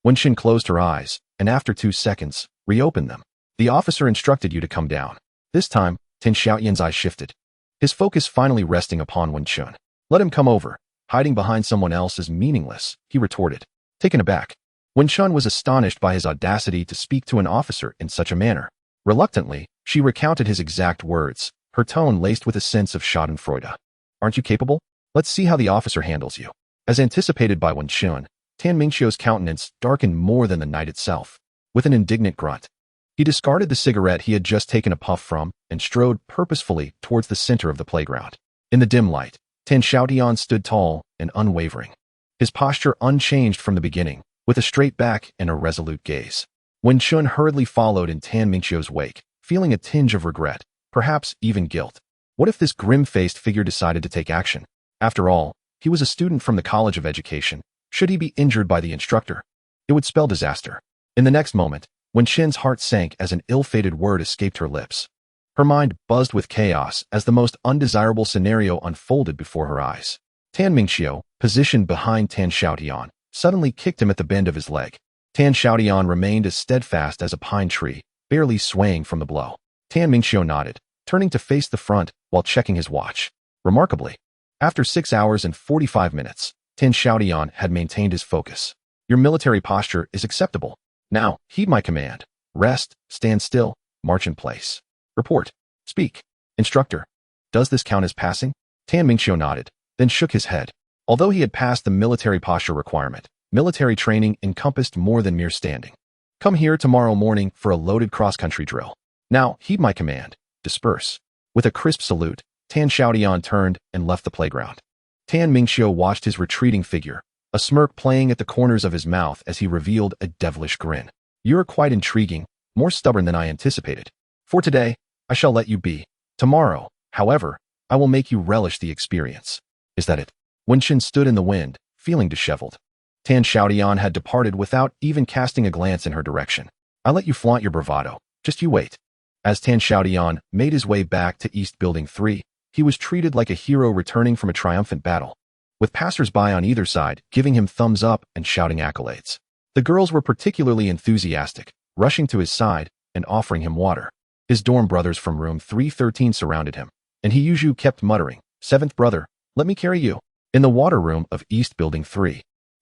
Wenqin closed her eyes, and after 2 seconds, reopened them. The officer instructed you to come down. This time, Tan Xiaotian's eyes shifted, his focus finally resting upon Wenqin. Let him come over. Hiding behind someone else is meaningless, he retorted. Taken aback, Wenqin was astonished by his audacity to speak to an officer in such a manner. Reluctantly, she recounted his exact words, her tone laced with a sense of schadenfreude. Aren't you capable? Let's see how the officer handles you. As anticipated by Wenqin, Tan Mingqiu's countenance darkened more than the night itself. With an indignant grunt, he discarded the cigarette he had just taken a puff from and strode purposefully towards the center of the playground. In the dim light, Tan Xiaotian stood tall and unwavering, his posture unchanged from the beginning, with a straight back and a resolute gaze. Wenqin hurriedly followed in Tan Mingqiu's wake, feeling a tinge of regret, perhaps even guilt. What if this grim-faced figure decided to take action? After all, he was a student from the College of Education. Should he be injured by the instructor? It would spell disaster. In the next moment, Wenqin's heart sank as an ill-fated word escaped her lips. Her mind buzzed with chaos as the most undesirable scenario unfolded before her eyes. Tan Mingqiu, positioned behind Tan Xiaotian, suddenly kicked him at the bend of his leg. Tan Xiaotian remained as steadfast as a pine tree, barely swaying from the blow. Tan Mingxiu nodded, turning to face the front while checking his watch. Remarkably, after 6 hours and 45 minutes, Tan Xiaotian had maintained his focus. Your military posture is acceptable. Now, heed my command. Rest, stand still, march in place. Report. Speak. Instructor. Does this count as passing? Tan Mingxiu nodded, then shook his head. Although he had passed the military posture requirement, military training encompassed more than mere standing. Come here tomorrow morning for a loaded cross-country drill. Now, heed my command. Disperse. With a crisp salute, Tan Xiaotian turned and left the playground. Tan Mingxiu watched his retreating figure, a smirk playing at the corners of his mouth as he revealed a devilish grin. You're quite intriguing, more stubborn than I anticipated. For today, I shall let you be. Tomorrow, however, I will make you relish the experience. Is that it? Wen Qin stood in the wind, feeling disheveled. Tan Xiaotian had departed without even casting a glance in her direction. I'll let you flaunt your bravado. Just you wait. As Tan Xiaotian made his way back to East Building 3, he was treated like a hero returning from a triumphant battle, with passers-by on either side giving him thumbs up and shouting accolades. The girls were particularly enthusiastic, rushing to his side and offering him water. His dorm brothers from room 313 surrounded him, and he usually kept muttering, "Seventh brother, let me carry you." In the water room of East Building 3,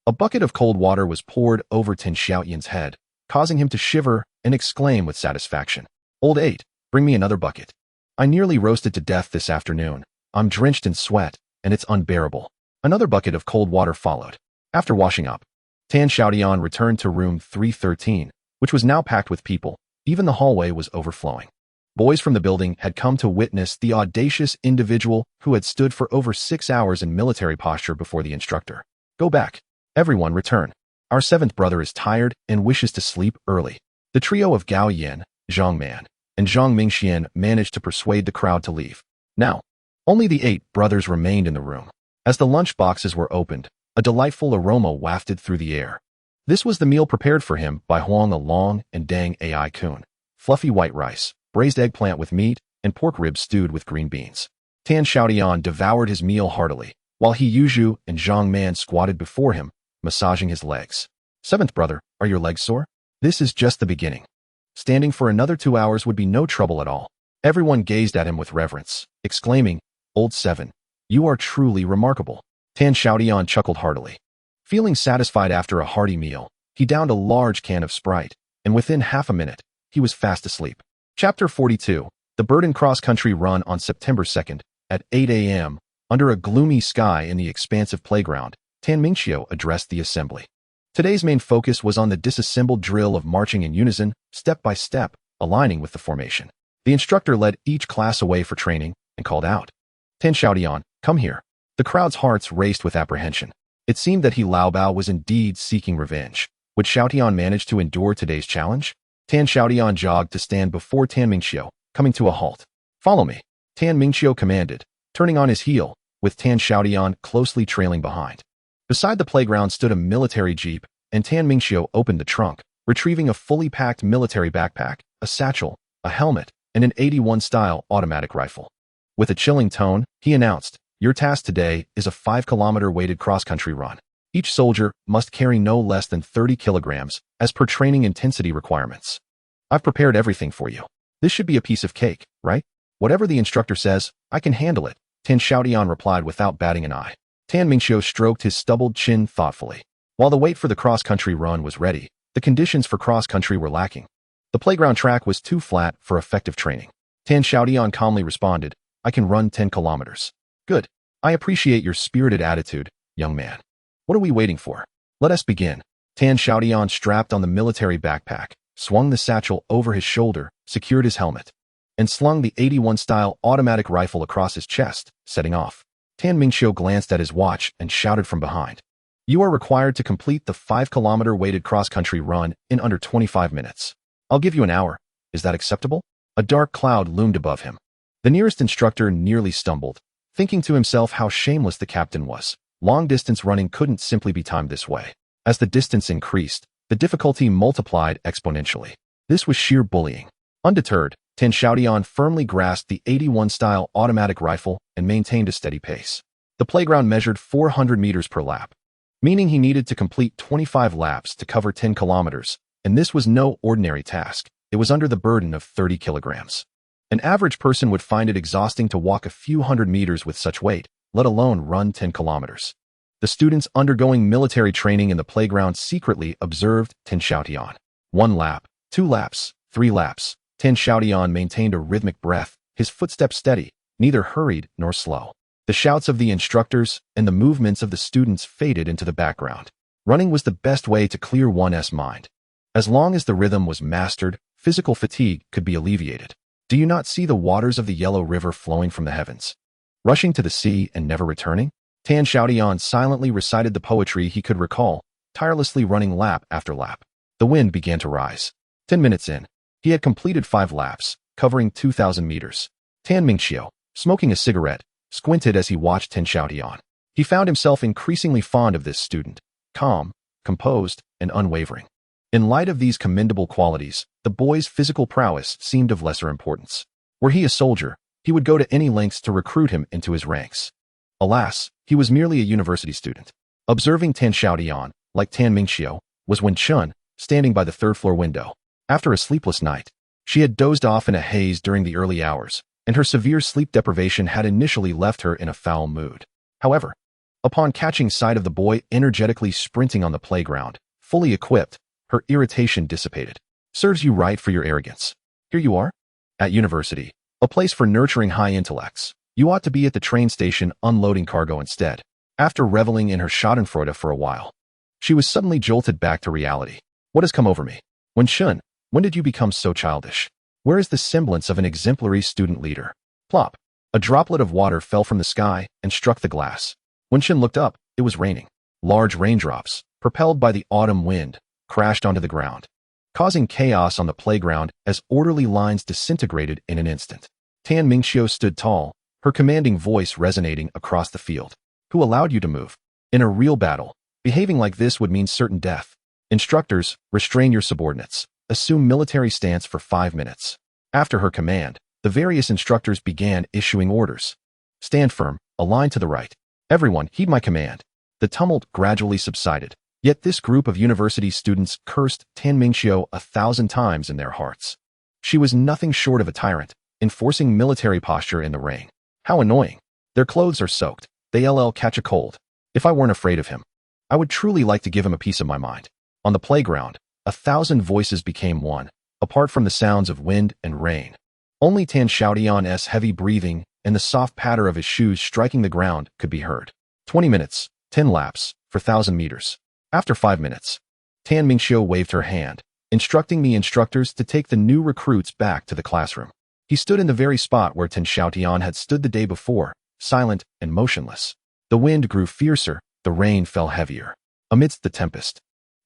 a bucket of cold water was poured over Tan Xiaotian's head, causing him to shiver and exclaim with satisfaction, "Old 8, bring me another bucket. I nearly roasted to death this afternoon. I'm drenched in sweat, and it's unbearable." Another bucket of cold water followed. After washing up, Tan Xiaotian returned to room 313, which was now packed with people. Even the hallway was overflowing. Boys from the building had come to witness the audacious individual who had stood for over 6 hours in military posture before the instructor. Go back. Everyone return. Our seventh brother is tired and wishes to sleep early. The trio of Gao Yin, Zhang Man, and Zhang Mingxian managed to persuade the crowd to leave. Now, only the 8 brothers remained in the room. As the lunch boxes were opened, a delightful aroma wafted through the air. This was the meal prepared for him by Huang Along and Dang Ai Kun. Fluffy white rice, braised eggplant with meat, and pork ribs stewed with green beans. Tan Xiaotian devoured his meal heartily, while He Yuzhu and Zhang Man squatted before him, massaging his legs. Seventh brother, are your legs sore? This is just the beginning. Standing for another 2 hours would be no trouble at all. Everyone gazed at him with reverence, exclaiming, Old 7, you are truly remarkable. Tan Xiaotian chuckled heartily. Feeling satisfied after a hearty meal, he downed a large can of Sprite, and within half a minute, he was fast asleep. Chapter 42, The Burden Cross-Country Run on September 2nd, at 8 a.m., under a gloomy sky in the expansive playground, Tan Mingxiu addressed the assembly. Today's main focus was on the disassembled drill of marching in unison, step by step, aligning with the formation. The instructor led each class away for training and called out, Tan Xiaotian, come here. The crowd's hearts raced with apprehension. It seemed that He Laobao was indeed seeking revenge. Would Xiaotian manage to endure today's challenge? Tan Xiaotian jogged to stand before Tan Mingxiu, coming to a halt. Follow me, Tan Mingxiu commanded, turning on his heel, with Tan Xiaotian closely trailing behind. Beside the playground stood a military jeep, and Tan Mingxiu opened the trunk, retrieving a fully packed military backpack, a satchel, a helmet, and an 81-style automatic rifle. With a chilling tone, he announced, your task today is a 5-kilometer weighted cross-country run. Each soldier must carry no less than 30 kilograms, as per training intensity requirements. I've prepared everything for you. This should be a piece of cake, right? Whatever the instructor says, I can handle it, Tan Xiaotian replied without batting an eye. Tan Mingxiu stroked his stubbled chin thoughtfully. While the weight for the cross-country run was ready, the conditions for cross-country were lacking. The playground track was too flat for effective training. Tan Xiaotian calmly responded, I can run 10 kilometers. Good. I appreciate your spirited attitude, young man. What are we waiting for? Let us begin. Tan Xiaotian strapped on the military backpack, swung the satchel over his shoulder, secured his helmet, and slung the 81-style automatic rifle across his chest, setting off. Tan Mingxiu glanced at his watch and shouted from behind. You are required to complete the 5-kilometer weighted cross-country run in under 25 minutes. I'll give you an hour. Is that acceptable? A dark cloud loomed above him. The nearest instructor nearly stumbled, thinking to himself how shameless the captain was. Long-distance running couldn't simply be timed this way. As the distance increased, the difficulty multiplied exponentially. This was sheer bullying. Undeterred, Tan Xiaotian firmly grasped the 81-style automatic rifle and maintained a steady pace. The playground measured 400 meters per lap. meaning he needed to complete 25 laps to cover 10 kilometers, and this was no ordinary task. It was under the burden of 30 kilograms. An average person would find it exhausting to walk a few hundred meters with such weight, let alone run 10 kilometers. The students undergoing military training in the playground secretly observed Xiaotian. 1 lap, 2 laps, 3 laps. Xiaotian maintained a rhythmic breath, his footsteps steady, neither hurried nor slow. The shouts of the instructors and the movements of the students faded into the background. Running was the best way to clear one's mind. As long as the rhythm was mastered, physical fatigue could be alleviated. Do you not see the waters of the Yellow River flowing from the heavens, rushing to the sea and never returning? Xiaotian silently recited the poetry he could recall, tirelessly running lap after lap. The wind began to rise. 10 minutes in, he had completed 5 laps, covering 2,000 meters. Mingqiu, smoking a cigarette, squinted as he watched Xiaotian. He found himself increasingly fond of this student, calm, composed, and unwavering. In light of these commendable qualities, the boy's physical prowess seemed of lesser importance. Were he a soldier, he would go to any lengths to recruit him into his ranks. Alas, he was merely a university student. Observing Xiaotian, like Mingqiu, was Wenchun, standing by the third-floor window. After a sleepless night, she had dozed off in a haze during the early hours, and her severe sleep deprivation had initially left her in a foul mood. However, upon catching sight of the boy energetically sprinting on the playground, fully equipped, her irritation dissipated. Serves you right for your arrogance. Here you are? At university, a place for nurturing high intellects. You ought to be at the train station unloading cargo instead. After reveling in her schadenfreude for a while, she was suddenly jolted back to reality. What has come over me? Wenchun, when did you become so childish? Where is the semblance of an exemplary student leader? Plop! A droplet of water fell from the sky and struck the glass. Wenchun looked up. It was raining. Large raindrops, propelled by the autumn wind, crashed onto the ground, causing chaos on the playground as orderly lines disintegrated in an instant. Mingqiu stood tall, her commanding voice resonating across the field. Who allowed you to move? In a real battle, behaving like this would mean certain death. Instructors, restrain your subordinates. Assume military stance for 5 minutes. After her command, the various instructors began issuing orders. Stand firm, align to the right. Everyone, heed my command. The tumult gradually subsided. Yet this group of university students cursed Mingqiu 1,000 times in their hearts. She was nothing short of a tyrant, enforcing military posture in the rain. How annoying. Their clothes are soaked. They'll catch a cold. If I weren't afraid of him, I would truly like to give him a piece of my mind. On the playground, 1,000 voices became one, apart from the sounds of wind and rain. Only Xiaotian's heavy breathing and the soft patter of his shoes striking the ground could be heard. 20 minutes, 10 laps, for 1,000 meters. After 5 minutes, Mingqiu waved her hand, instructing the instructors to take the new recruits back to the classroom. He stood in the very spot where Xiaotian had stood the day before, silent and motionless. The wind grew fiercer, the rain fell heavier. Amidst the tempest,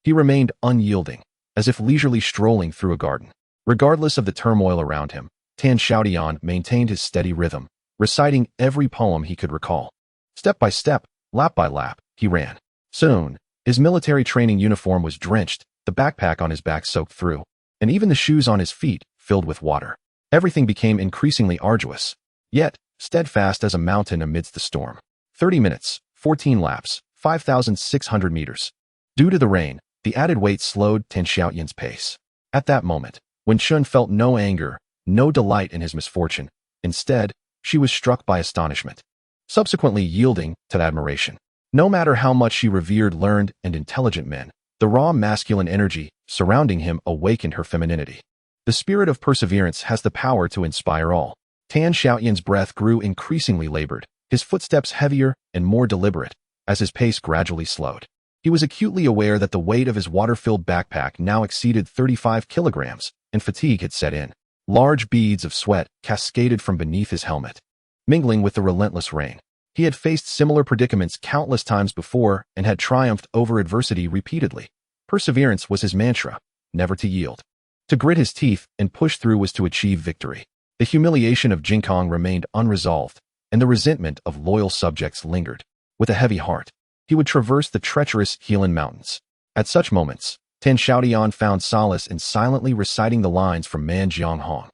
he remained unyielding, as if leisurely strolling through a garden. Regardless of the turmoil around him, Xiaotian maintained his steady rhythm, reciting every poem he could recall. Step by step, lap by lap, he ran. Soon, his military training uniform was drenched, the backpack on his back soaked through, and even the shoes on his feet filled with water. Everything became increasingly arduous, yet steadfast as a mountain amidst the storm. 30 minutes, 14 laps, 5,600 meters. Due to the rain, the added weight slowed Xiaotian's pace. At that moment, Wenchun felt no anger, no delight in his misfortune. Instead, she was struck by astonishment, subsequently yielding to admiration. No matter how much she revered learned and intelligent men, the raw masculine energy surrounding him awakened her femininity. The spirit of perseverance has the power to inspire all. Xiaotian's breath grew increasingly labored, his footsteps heavier and more deliberate, as his pace gradually slowed. He was acutely aware that the weight of his water-filled backpack now exceeded 35 kilograms, and fatigue had set in. Large beads of sweat cascaded from beneath his helmet, mingling with the relentless rain. He had faced similar predicaments countless times before and had triumphed over adversity repeatedly. Perseverance was his mantra, never to yield. To grit his teeth and push through was to achieve victory. The humiliation of Jinkong remained unresolved, and the resentment of loyal subjects lingered. With a heavy heart, he would traverse the treacherous Helan Mountains. At such moments, Xiaotian found solace in silently reciting the lines from Man Jianghong.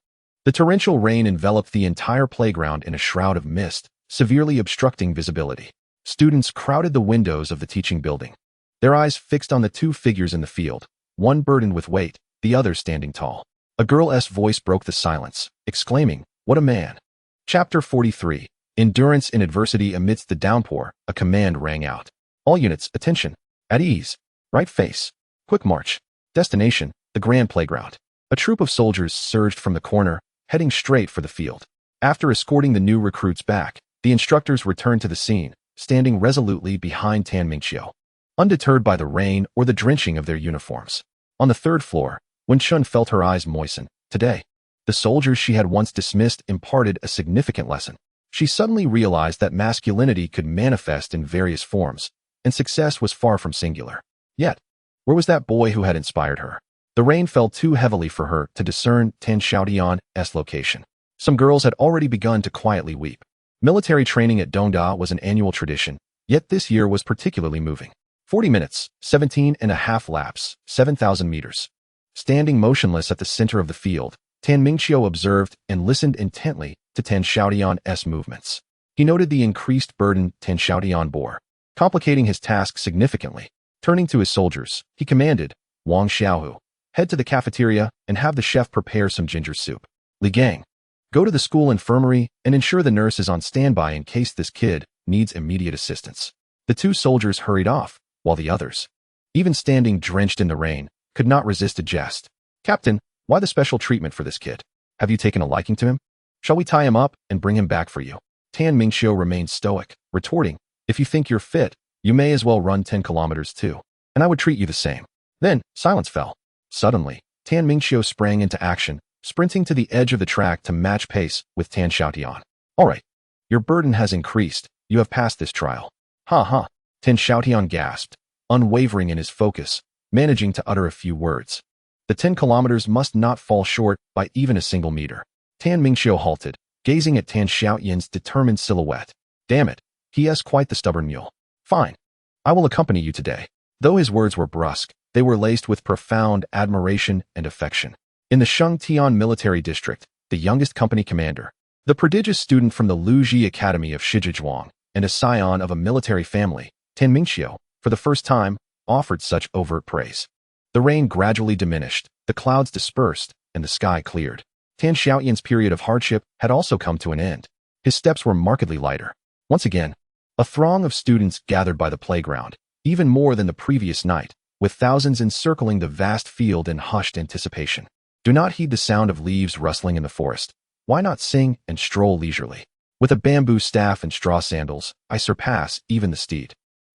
The torrential rain enveloped the entire playground in a shroud of mist, severely obstructing visibility. Students crowded the windows of the teaching building. their eyes fixed on the two figures in the field, one burdened with weight, the other standing tall. A girl's voice broke the silence, exclaiming, "What a man!" Chapter 43. Endurance in adversity amidst the downpour, a command rang out. All units, attention. At ease. Right face. Quick march. Destination, the grand playground. A troop of soldiers surged from the corner, heading straight for the field. After escorting the new recruits back, the instructors returned to the scene, standing resolutely behind Tan Mingqiu, undeterred by the rain or the drenching of their uniforms. On the third floor, when Chun felt her eyes moisten, today, the soldiers she had once dismissed imparted a significant lesson. She suddenly realized that masculinity could manifest in various forms, and success was far from singular. Yet, where was that boy who had inspired her? The rain fell too heavily for her to discern Tan Xiaotian's location. Some girls had already begun to quietly weep. Military training at Dongda was an annual tradition, yet this year was particularly moving. 40 minutes, 17.5 laps, 7,000 meters. Standing motionless at the center of the field, Tan Mingqiu observed and listened intently to Tan Xiaotian's movements. He noted the increased burden Tan Xiaotian bore, complicating his task significantly. Turning to his soldiers, he commanded, "Wang Xiaohu, head to the cafeteria and have the chef prepare some ginger soup. Li Gang, go to the school infirmary and ensure the nurse is on standby in case this kid needs immediate assistance." The two soldiers hurried off, while the others, even standing drenched in the rain, could not resist a jest. "Captain, why the special treatment for this kid? Have you taken a liking to him? Shall we tie him up and bring him back for you?" Tan Mingqiu remained stoic, retorting, "If you think you're fit, you may as well run 10 kilometers too, and I would treat you the same." Then, silence fell. Suddenly, Tan Mingqiu sprang into action, sprinting to the edge of the track to match pace with Tan Xiaotian. "All right, your burden has increased. You have passed this trial." "Ha ha," Tan Xiaotian gasped, unwavering in his focus, managing to utter a few words. "The 10 kilometers must not fall short by even a single meter." Tan Mingqiu halted, gazing at Tan Xiaotian's determined silhouette. "Damn it, he is quite the stubborn mule. Fine, I will accompany you today." Though his words were brusque, they were laced with profound admiration and affection. In the Xiaotian military district, the youngest company commander, the prodigious student from the Luji Academy of Shizhizhuang, and a scion of a military family, Tan Mingqiu, for the first time, offered such overt praise. The rain gradually diminished, the clouds dispersed, and the sky cleared. Tan Xiaotian's period of hardship had also come to an end. His steps were markedly lighter. Once again, a throng of students gathered by the playground, even more than the previous night, with thousands encircling the vast field in hushed anticipation. Do not heed the sound of leaves rustling in the forest. Why not sing and stroll leisurely? With a bamboo staff and straw sandals, I surpass even the steed.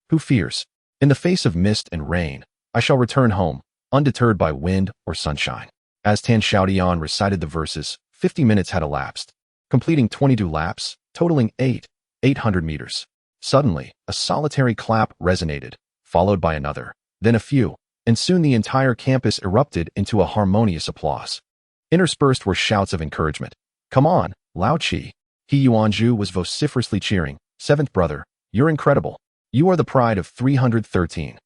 Who fears? In the face of mist and rain, I shall return home, undeterred by wind or sunshine. As Tan Xiaotian recited the verses, 50 minutes had elapsed, completing 22 laps, totaling 800 meters. Suddenly, a solitary clap resonated, followed by another, then a few, and soon the entire campus erupted into a harmonious applause. Interspersed were shouts of encouragement. "Come on, Lao Chi." He Yuanzhu was vociferously cheering. "Seventh brother, you're incredible. You are the pride of 313.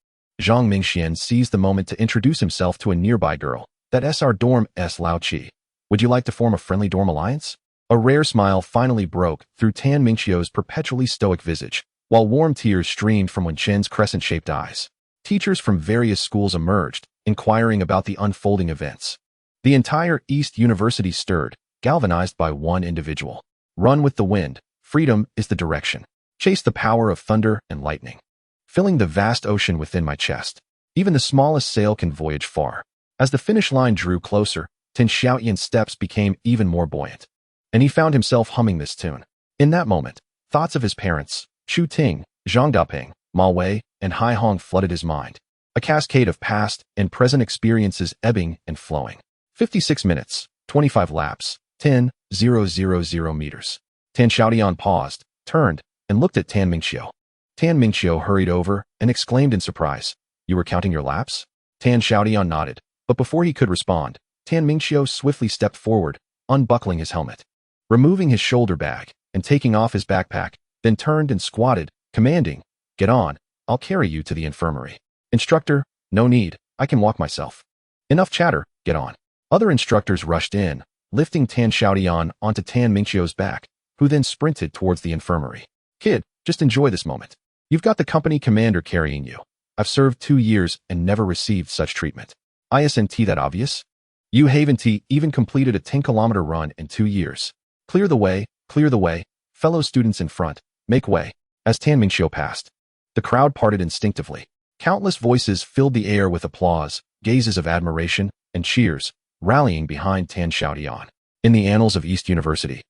Zhang Mingxian seized the moment to introduce himself to a nearby girl. "That's our dorm S. Lao Chi. Would you like to form a friendly dorm alliance?" A rare smile finally broke through Tan Mingqiu's perpetually stoic visage, while warm tears streamed from Wenchen's crescent-shaped eyes. Teachers from various schools emerged, inquiring about the unfolding events. The entire East University stirred, galvanized by one individual. Run with the wind. Freedom is the direction. Chase the power of thunder and lightning. Filling the vast ocean within my chest. Even the smallest sail can voyage far. As the finish line drew closer, Tan Xiaotian's steps became even more buoyant, and he found himself humming this tune. In that moment, thoughts of his parents, Chu Ting, Zhang Daping, Ma Wei, and Hai Hong flooded his mind. A cascade of past and present experiences ebbing and flowing. 56 minutes, 25 laps, 10,000 meters. Tan Xiaotian paused, turned, and looked at Tan Mingqiu. Tan Mingqiu hurried over and exclaimed in surprise, "You were counting your laps?" Tan Xiaotian nodded, but before he could respond, Tan Mingqiu swiftly stepped forward, unbuckling his helmet, removing his shoulder bag, and taking off his backpack, then turned and squatted, commanding, "Get on, I'll carry you to the infirmary." "Instructor, no need, I can walk myself." "Enough chatter, get on." Other instructors rushed in, lifting Tan Xiaotian onto Tan Mingqiu's back, who then sprinted towards the infirmary. "Kid, just enjoy this moment. You've got the company commander carrying you. I've served 2 years and never received such treatment. Isn't that obvious? You haven't even completed a 10-kilometer run in 2 years. Clear the way, fellow students in front, make way. As Tan Mingxiu passed, the crowd parted instinctively. Countless voices filled the air with applause, gazes of admiration, and cheers, rallying behind Tan Xiaotian. In the annals of East University,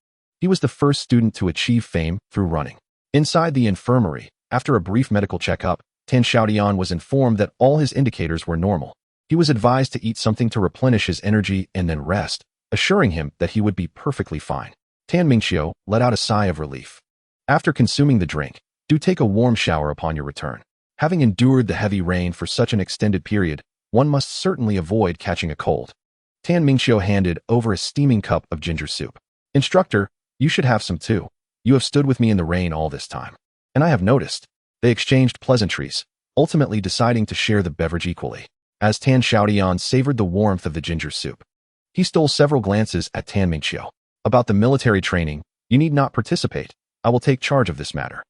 he was the first student to achieve fame through running. Inside the infirmary, after a brief medical checkup, Tan Xiaotian was informed that all his indicators were normal. He was advised to eat something to replenish his energy and then rest, assuring him that he would be perfectly fine. Tan Mingxiu let out a sigh of relief. After consuming the drink, do take a warm shower upon your return. Having endured the heavy rain for such an extended period, one must certainly avoid catching a cold. Tan Mingxiu handed over a steaming cup of ginger soup. Instructor, you should have some too. You have stood with me in the rain all this time. And I have noticed. They exchanged pleasantries, ultimately deciding to share the beverage equally. As Tan Xiaotian savored the warmth of the ginger soup, he stole several glances at Tan Mingxiu. About the military training, you need not participate. I will take charge of this matter.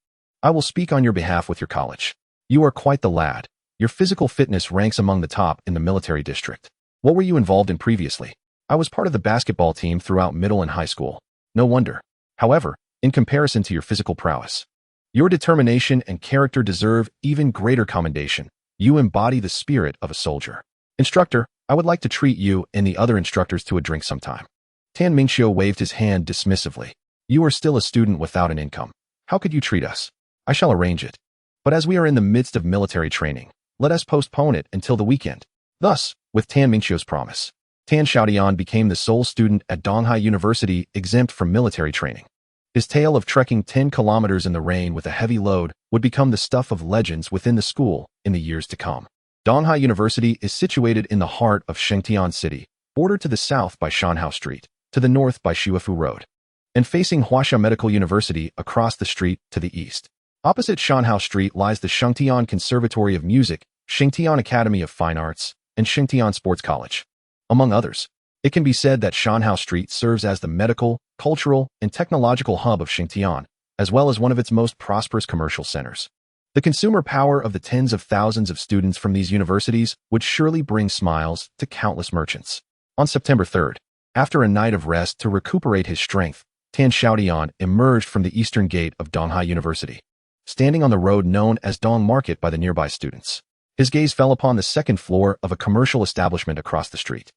I will speak on your behalf with your college. You are quite the lad. Your physical fitness ranks among the top in the military district. What were you involved in previously? I was part of the basketball team throughout middle and high school. No wonder. However, in comparison to your physical prowess, your determination and character deserve even greater commendation. You embody the spirit of a soldier. Instructor, I would like to treat you and the other instructors to a drink sometime. Tan Mingxiu waved his hand dismissively. You are still a student without an income. How could you treat us? I shall arrange it. But as we are in the midst of military training, let us postpone it until the weekend. Thus, with Tan Mingxiu's promise, Tan Xiaotian became the sole student at Donghai University exempt from military training. His tale of trekking 10 kilometers in the rain with a heavy load would become the stuff of legends within the school in the years to come. Donghai University is situated in the heart of Xiaotian City, bordered to the south by Shanhao Street, to the north by Shuifu Road, and facing Huaxia Medical University across the street to the east. Opposite Shanhao Street lies the Xiaotian Conservatory of Music, Xiaotian Academy of Fine Arts, and Xiaotian Sports College. Among others, it can be said that Shanhao Street serves as the medical, cultural, and technological hub of Xiaotian, as well as one of its most prosperous commercial centers. The consumer power of the tens of thousands of students from these universities would surely bring smiles to countless merchants. On September 3rd, after a night of rest to recuperate his strength, Tan Xiaotian emerged from the eastern gate of Donghai University, standing on the road known as Dong Market by the nearby students. His gaze fell upon the second floor of a commercial establishment across the street,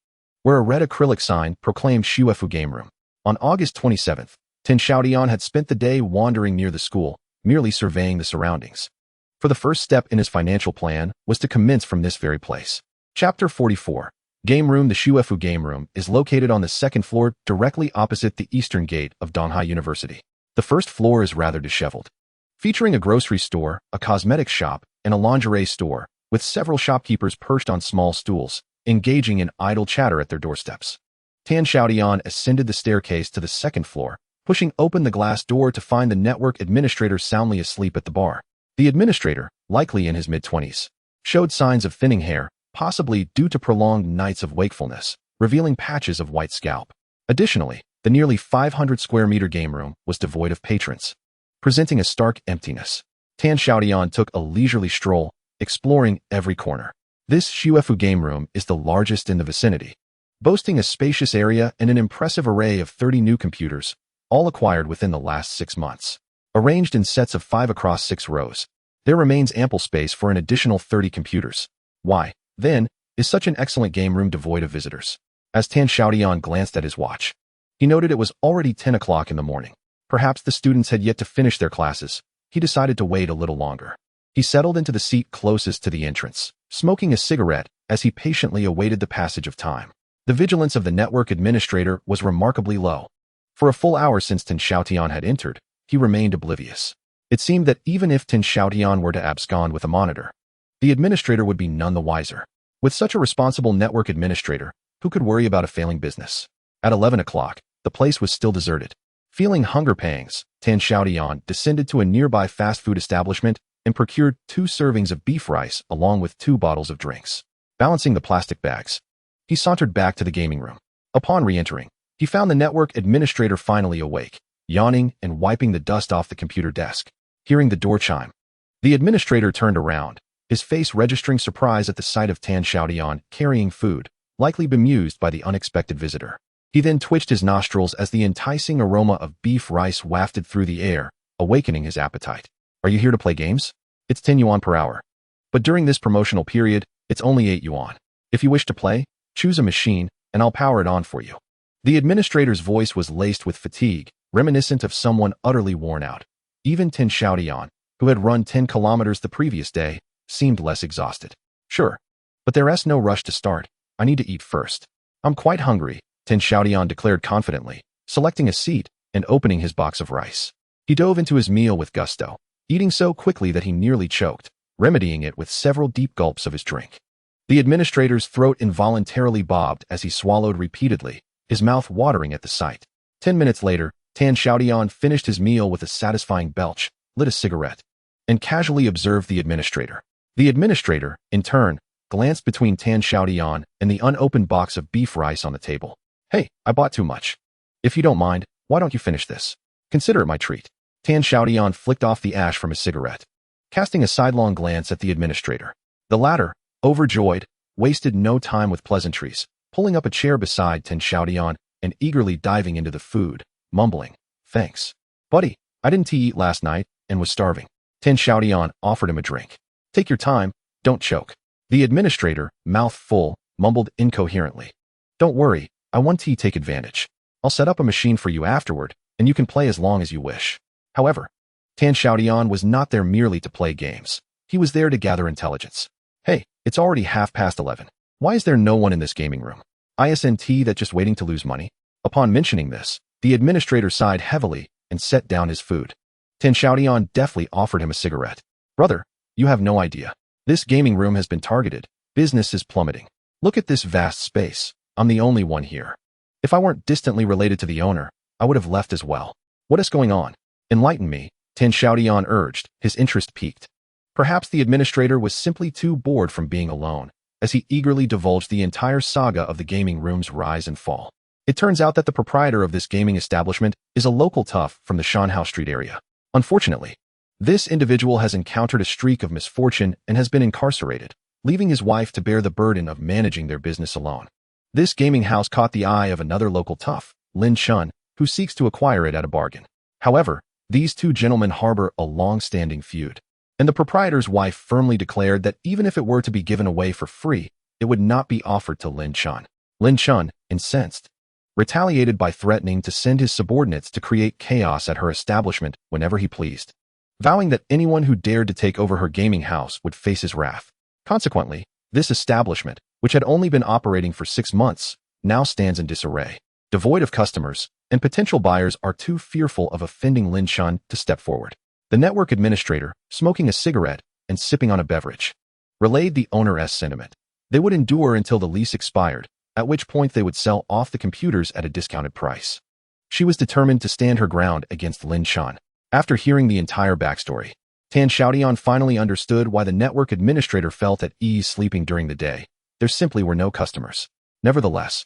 where a red acrylic sign proclaimed Shuifu Game Room. On August 27th, Tan Xiaotian had spent the day wandering near the school, merely surveying the surroundings. For the first step in his financial plan was to commence from this very place. Chapter 44. Game Room. The Shuifu Game Room is located on the second floor directly opposite the eastern gate of Donghai University. The first floor is rather disheveled, featuring a grocery store, a cosmetics shop, and a lingerie store, with several shopkeepers perched on small stools, engaging in idle chatter at their doorsteps. Tan Xiaotian ascended the staircase to the second floor, pushing open the glass door to find the network administrator soundly asleep at the bar. The administrator, likely in his mid-20s, showed signs of thinning hair, possibly due to prolonged nights of wakefulness, revealing patches of white scalp. Additionally, the nearly 500 square meter game room was devoid of patrons, presenting a stark emptiness. Tan Xiaotian took a leisurely stroll, exploring every corner. This Shuifu Game Room is the largest in the vicinity, boasting a spacious area and an impressive array of 30 new computers, all acquired within the last 6 months. Arranged in sets of 5 across 6 rows, there remains ample space for an additional 30 computers. Why, then, is such an excellent game room devoid of visitors? As Tan Xiaotian glanced at his watch, he noted it was already 10 o'clock in the morning. Perhaps the students had yet to finish their classes. He decided to wait a little longer. He settled into the seat closest to the entrance, smoking a cigarette as he patiently awaited the passage of time. The vigilance of the network administrator was remarkably low. For a full hour since Tan Xiaotian had entered, he remained oblivious. It seemed that even if Tan Xiaotian were to abscond with a monitor, the administrator would be none the wiser. With such a responsible network administrator, who could worry about a failing business? At 11 o'clock, the place was still deserted. Feeling hunger pangs, Tan Xiaotian descended to a nearby fast food establishment and procured 2 servings of beef rice along with 2 bottles of drinks. Balancing the plastic bags, he sauntered back to the gaming room. Upon re-entering, he found the network administrator finally awake, yawning and wiping the dust off the computer desk. Hearing the door chime, the administrator turned around, his face registering surprise at the sight of Tan Xiaotian carrying food, likely bemused by the unexpected visitor. He then twitched his nostrils as the enticing aroma of beef rice wafted through the air, awakening his appetite. Are you here to play games? It's 10 yuan per hour. But during this promotional period, it's only 8 yuan. If you wish to play, choose a machine, and I'll power it on for you. The administrator's voice was laced with fatigue, reminiscent of someone utterly worn out. Even Tan Xiaotian, who had run 10 kilometers the previous day, seemed less exhausted. Sure, but there's no rush to start. I need to eat first. I'm quite hungry, Tan Xiaotian declared confidently, selecting a seat and opening his box of rice. He dove into his meal with gusto, eating so quickly that he nearly choked, remedying it with several deep gulps of his drink. The administrator's throat involuntarily bobbed as he swallowed repeatedly, his mouth watering at the sight. 10 minutes later, Tan Xiaotian finished his meal with a satisfying belch, lit a cigarette, and casually observed the administrator. The administrator, in turn, glanced between Tan Xiaotian and the unopened box of beef rice on the table. Hey, I bought too much. If you don't mind, why don't you finish this? Consider it my treat. Tan Xiaotian flicked off the ash from his cigarette, casting a sidelong glance at the administrator. The latter, overjoyed, wasted no time with pleasantries, pulling up a chair beside Tan Xiaotian and eagerly diving into the food, mumbling, "Thanks. Buddy, I didn't eat last night and was starving." Tan Xiaotian offered him a drink. "Take your time, don't choke." The administrator, mouth full, mumbled incoherently. "Don't worry, I want to take advantage. I'll set up a machine for you afterward, and you can play as long as you wish." However, Tan Xiaotian was not there merely to play games. He was there to gather intelligence. "Hey, it's already 11:30. Why is there no one in this gaming room? Isn't that just waiting to lose money?" Upon mentioning this, the administrator sighed heavily and set down his food. Tan Xiaotian deftly offered him a cigarette. "Brother, you have no idea. This gaming room has been targeted. Business is plummeting. Look at this vast space. I'm the only one here. If I weren't distantly related to the owner, I would have left as well. What is going on? Enlighten me," Tan Xiaotian urged, his interest piqued. Perhaps the administrator was simply too bored from being alone, as he eagerly divulged the entire saga of the gaming room's rise and fall. It turns out that the proprietor of this gaming establishment is a local tough from the Shanhao Street area. Unfortunately, this individual has encountered a streak of misfortune and has been incarcerated, leaving his wife to bear the burden of managing their business alone. This gaming house caught the eye of another local tough, Lin Chun, who seeks to acquire it at a bargain. However, these two gentlemen harbor a long-standing feud, and the proprietor's wife firmly declared that even if it were to be given away for free, it would not be offered to Lin Chun. Lin Chun, incensed, retaliated by threatening to send his subordinates to create chaos at her establishment whenever he pleased, vowing that anyone who dared to take over her gaming house would face his wrath. Consequently, this establishment, which had only been operating for 6 months, now stands in disarray. Devoid of customers, and potential buyers are too fearful of offending Lin Chun to step forward. The network administrator, smoking a cigarette and sipping on a beverage, relayed the owner's sentiment. They would endure until the lease expired, at which point they would sell off the computers at a discounted price. She was determined to stand her ground against Lin Chun. After hearing the entire backstory, Tan Xiaotian finally understood why the network administrator felt at ease sleeping during the day. There simply were no customers. Nevertheless,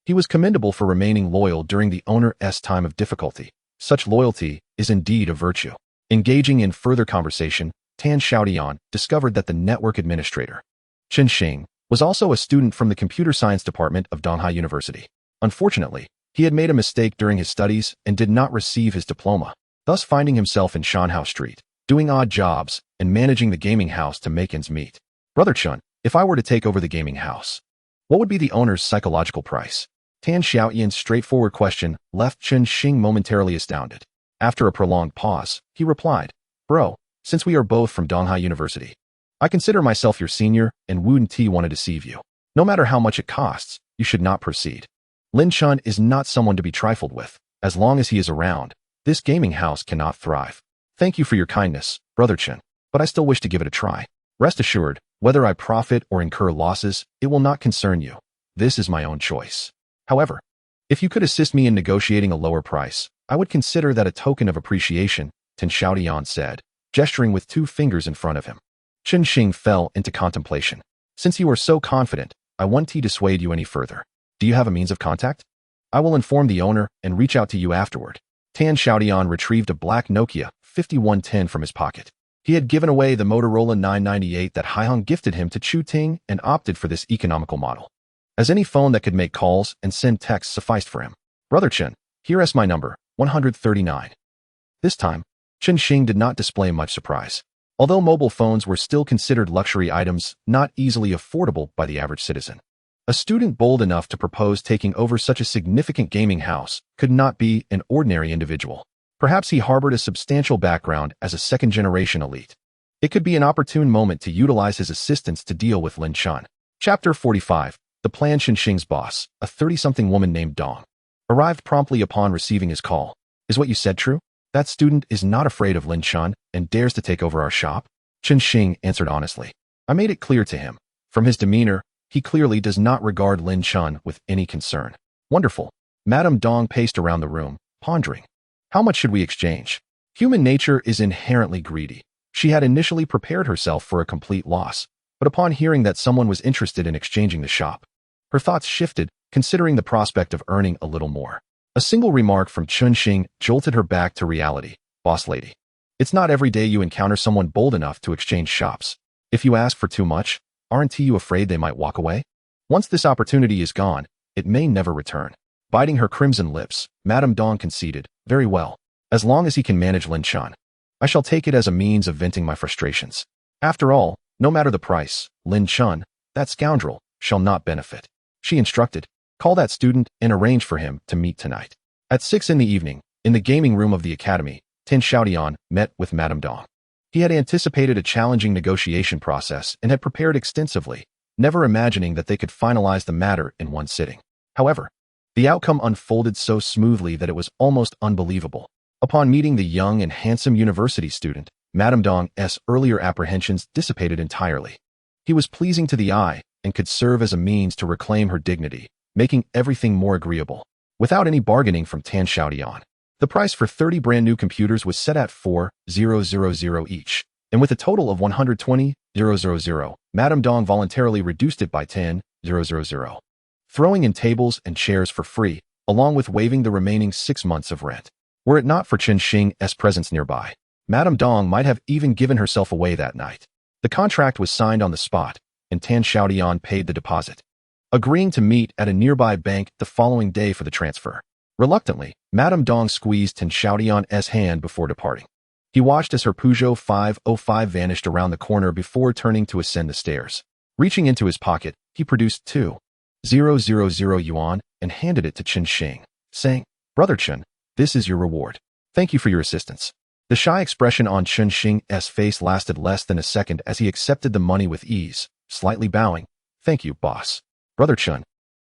he was commendable for remaining loyal during the owner's time of difficulty. Such loyalty is indeed a virtue. Engaging in further conversation, Tan Xiaotian discovered that the network administrator, Chen Xing, was also a student from the computer science department of Donghai University. Unfortunately, he had made a mistake during his studies and did not receive his diploma, thus finding himself in Shanhao Street, doing odd jobs and managing the gaming house to make ends meet. "Brother Chun, if I were to take over the gaming house, what would be the owner's psychological price?" Tan Xiaotian's straightforward question left Chen Xing momentarily astounded. After a prolonged pause, he replied, "Bro, since we are both from Donghai University, I consider myself your senior and wouldn't want to deceive you. No matter how much it costs, you should not proceed. Lin Chun is not someone to be trifled with. As long as he is around, this gaming house cannot thrive. Thank you for your kindness, Brother Chen, but I still wish to give it a try. Rest assured, whether I profit or incur losses, it will not concern you. This is my own choice. However, if you could assist me in negotiating a lower price, I would consider that a token of appreciation," Tan Xiaotian said, gesturing with 2 fingers in front of him. Chen Xing fell into contemplation. "Since you are so confident, I won't dissuade you any further. Do you have a means of contact? I will inform the owner and reach out to you afterward." Tan Xiaotian retrieved a black Nokia 5110 from his pocket. He had given away the Motorola 998 that Haihong gifted him to Chu Ting and opted for this economical model, as any phone that could make calls and send texts sufficed for him. Brother Chen, here is my number, 139. This time, Chen Xing did not display much surprise. Although mobile phones were still considered luxury items not easily affordable by the average citizen, a student bold enough to propose taking over such a significant gaming house could not be an ordinary individual. Perhaps he harbored a substantial background as a second-generation elite. It could be an opportune moment to utilize his assistance to deal with Lin Chun. Chapter 45. The plan. Chen Xing's boss, a 30-something woman named Dong, arrived promptly upon receiving his call. Is what you said true? That student is not afraid of Lin Chun and dares to take over our shop? Chen Xing answered honestly. I made it clear to him. From his demeanor, he clearly does not regard Lin Chun with any concern. Wonderful. Madame Dong paced around the room, pondering. How much should we exchange? Human nature is inherently greedy. She had initially prepared herself for a complete loss, but upon hearing that someone was interested in exchanging the shop, her thoughts shifted, considering the prospect of earning a little more. A single remark from Chen Xing jolted her back to reality. Boss lady, it's not every day you encounter someone bold enough to exchange shops. If you ask for too much, aren't you afraid they might walk away? Once this opportunity is gone, it may never return. Biting her crimson lips, Madame Dong conceded, very well. As long as he can manage Lin Chun, I shall take it as a means of venting my frustrations. After all, no matter the price, Lin Chun, that scoundrel, shall not benefit. She instructed, call that student and arrange for him to meet tonight. At 6 in the evening, in the gaming room of the academy, Xiaotian met with Madame Dong. He had anticipated a challenging negotiation process and had prepared extensively, never imagining that they could finalize the matter in one sitting. However, the outcome unfolded so smoothly that it was almost unbelievable. Upon meeting the young and handsome university student, Madame Dong's earlier apprehensions dissipated entirely. He was pleasing to the eye and could serve as a means to reclaim her dignity, making everything more agreeable. Without any bargaining from Xiaotian, the price for 30 brand new computers was set at 4,000 each, and with a total of 120,000, Madame Dong voluntarily reduced it by 10,000, throwing in tables and chairs for free, along with waiving the remaining 6 months of rent. Were it not for Chen Xing's presence nearby, Madame Dong might have even given herself away that night. The contract was signed on the spot, and Xiaotian paid the deposit, agreeing to meet at a nearby bank the following day for the transfer. Reluctantly, Madame Dong squeezed Xiaotian's hand before departing. He watched as her Peugeot 505 vanished around the corner before turning to ascend the stairs. Reaching into his pocket, he produced 2,000 yuan and handed it to Chen Xing, saying, Brother Chen, this is your reward. Thank you for your assistance. The shy expression on Chen Xing's face lasted less than a second as he accepted the money with ease, slightly bowing. Thank you, boss. Brother Chen,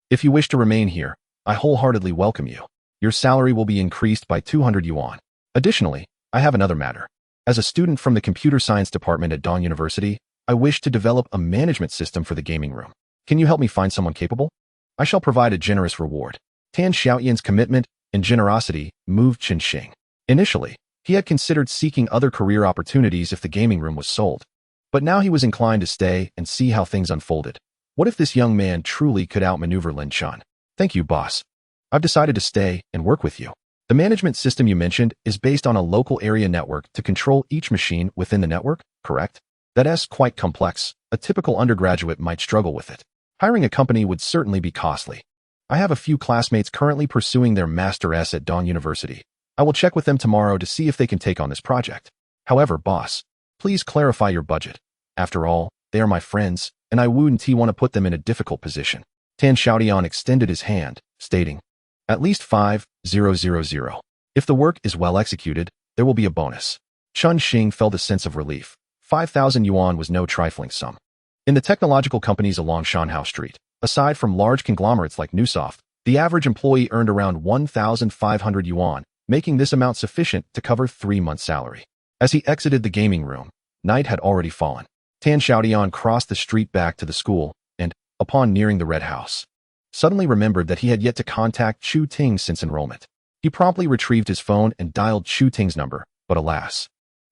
if you wish to remain here, I wholeheartedly welcome you. Your salary will be increased by 200 yuan. Additionally, I have another matter. As a student from the computer science department at Dong University, I wish to develop a management system for the gaming room. Can you help me find someone capable? I shall provide a generous reward. Xiaotian's commitment and generosity moved Chen Xing. Initially, he had considered seeking other career opportunities if the gaming room was sold. But now he was inclined to stay and see how things unfolded. What if this young man truly could outmaneuver Lin Chun? Thank you, boss. I've decided to stay and work with you. The management system you mentioned is based on a local area network to control each machine within the network, correct? That's quite complex. A typical undergraduate might struggle with it. Hiring a company would certainly be costly. I have a few classmates currently pursuing their Master's at Dong University. I will check with them tomorrow to see if they can take on this project. However, boss, please clarify your budget. After all, they are my friends, and I wouldn't want to put them in a difficult position. Xiaotian extended his hand, stating, at least 5,000. If the work is well executed, there will be a bonus. Chen Xing felt a sense of relief. 5,000 yuan was no trifling sum. In the technological companies along Shanhao Street, aside from large conglomerates like Newsoft, the average employee earned around 1,500 yuan, making this amount sufficient to cover 3 months' salary. As he exited the gaming room, night had already fallen. Xiaotian crossed the street back to the school and, upon nearing the Red House, suddenly remembered that he had yet to contact Chu Ting since enrollment. He promptly retrieved his phone and dialed Chu Ting's number, but alas,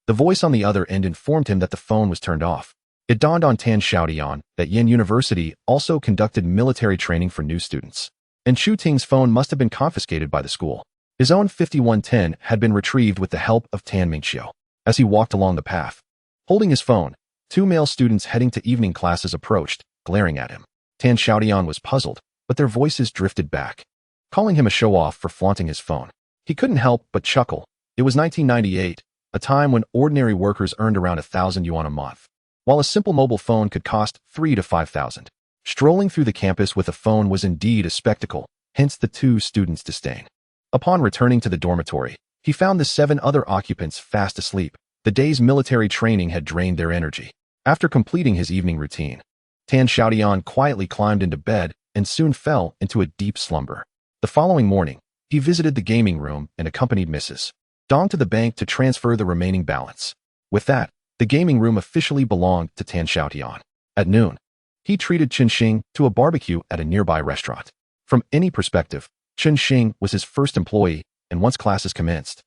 the voice on the other end informed him that the phone was turned off. It dawned on Xiaotian that Yin University also conducted military training for new students, and Chu Ting's phone must have been confiscated by the school. His own 5110 had been retrieved with the help of Tan Mingqiu. As he walked along the path, Holding his phone, two male students heading to evening classes approached, glaring at him. Xiaotian was puzzled, but their voices drifted back, calling him a show-off for flaunting his phone. He couldn't help but chuckle. It was 1998, a time when ordinary workers earned around 1,000 yuan a month, while a simple mobile phone could cost 3,000 to 5,000. Strolling through the campus with a phone was indeed a spectacle, hence the two students' disdain. Upon returning to the dormitory, he found the 7 other occupants fast asleep. The day's military training had drained their energy. After completing his evening routine, Xiaotian quietly climbed into bed and soon fell into a deep slumber. The following morning, he visited the gaming room and accompanied Mrs. Dong to the bank to transfer the remaining balance. With that, the gaming room officially belonged to Xiaotian. At noon, he treated Chen Xing to a barbecue at a nearby restaurant. From any perspective, Chen Xing was his first employee, and once classes commenced,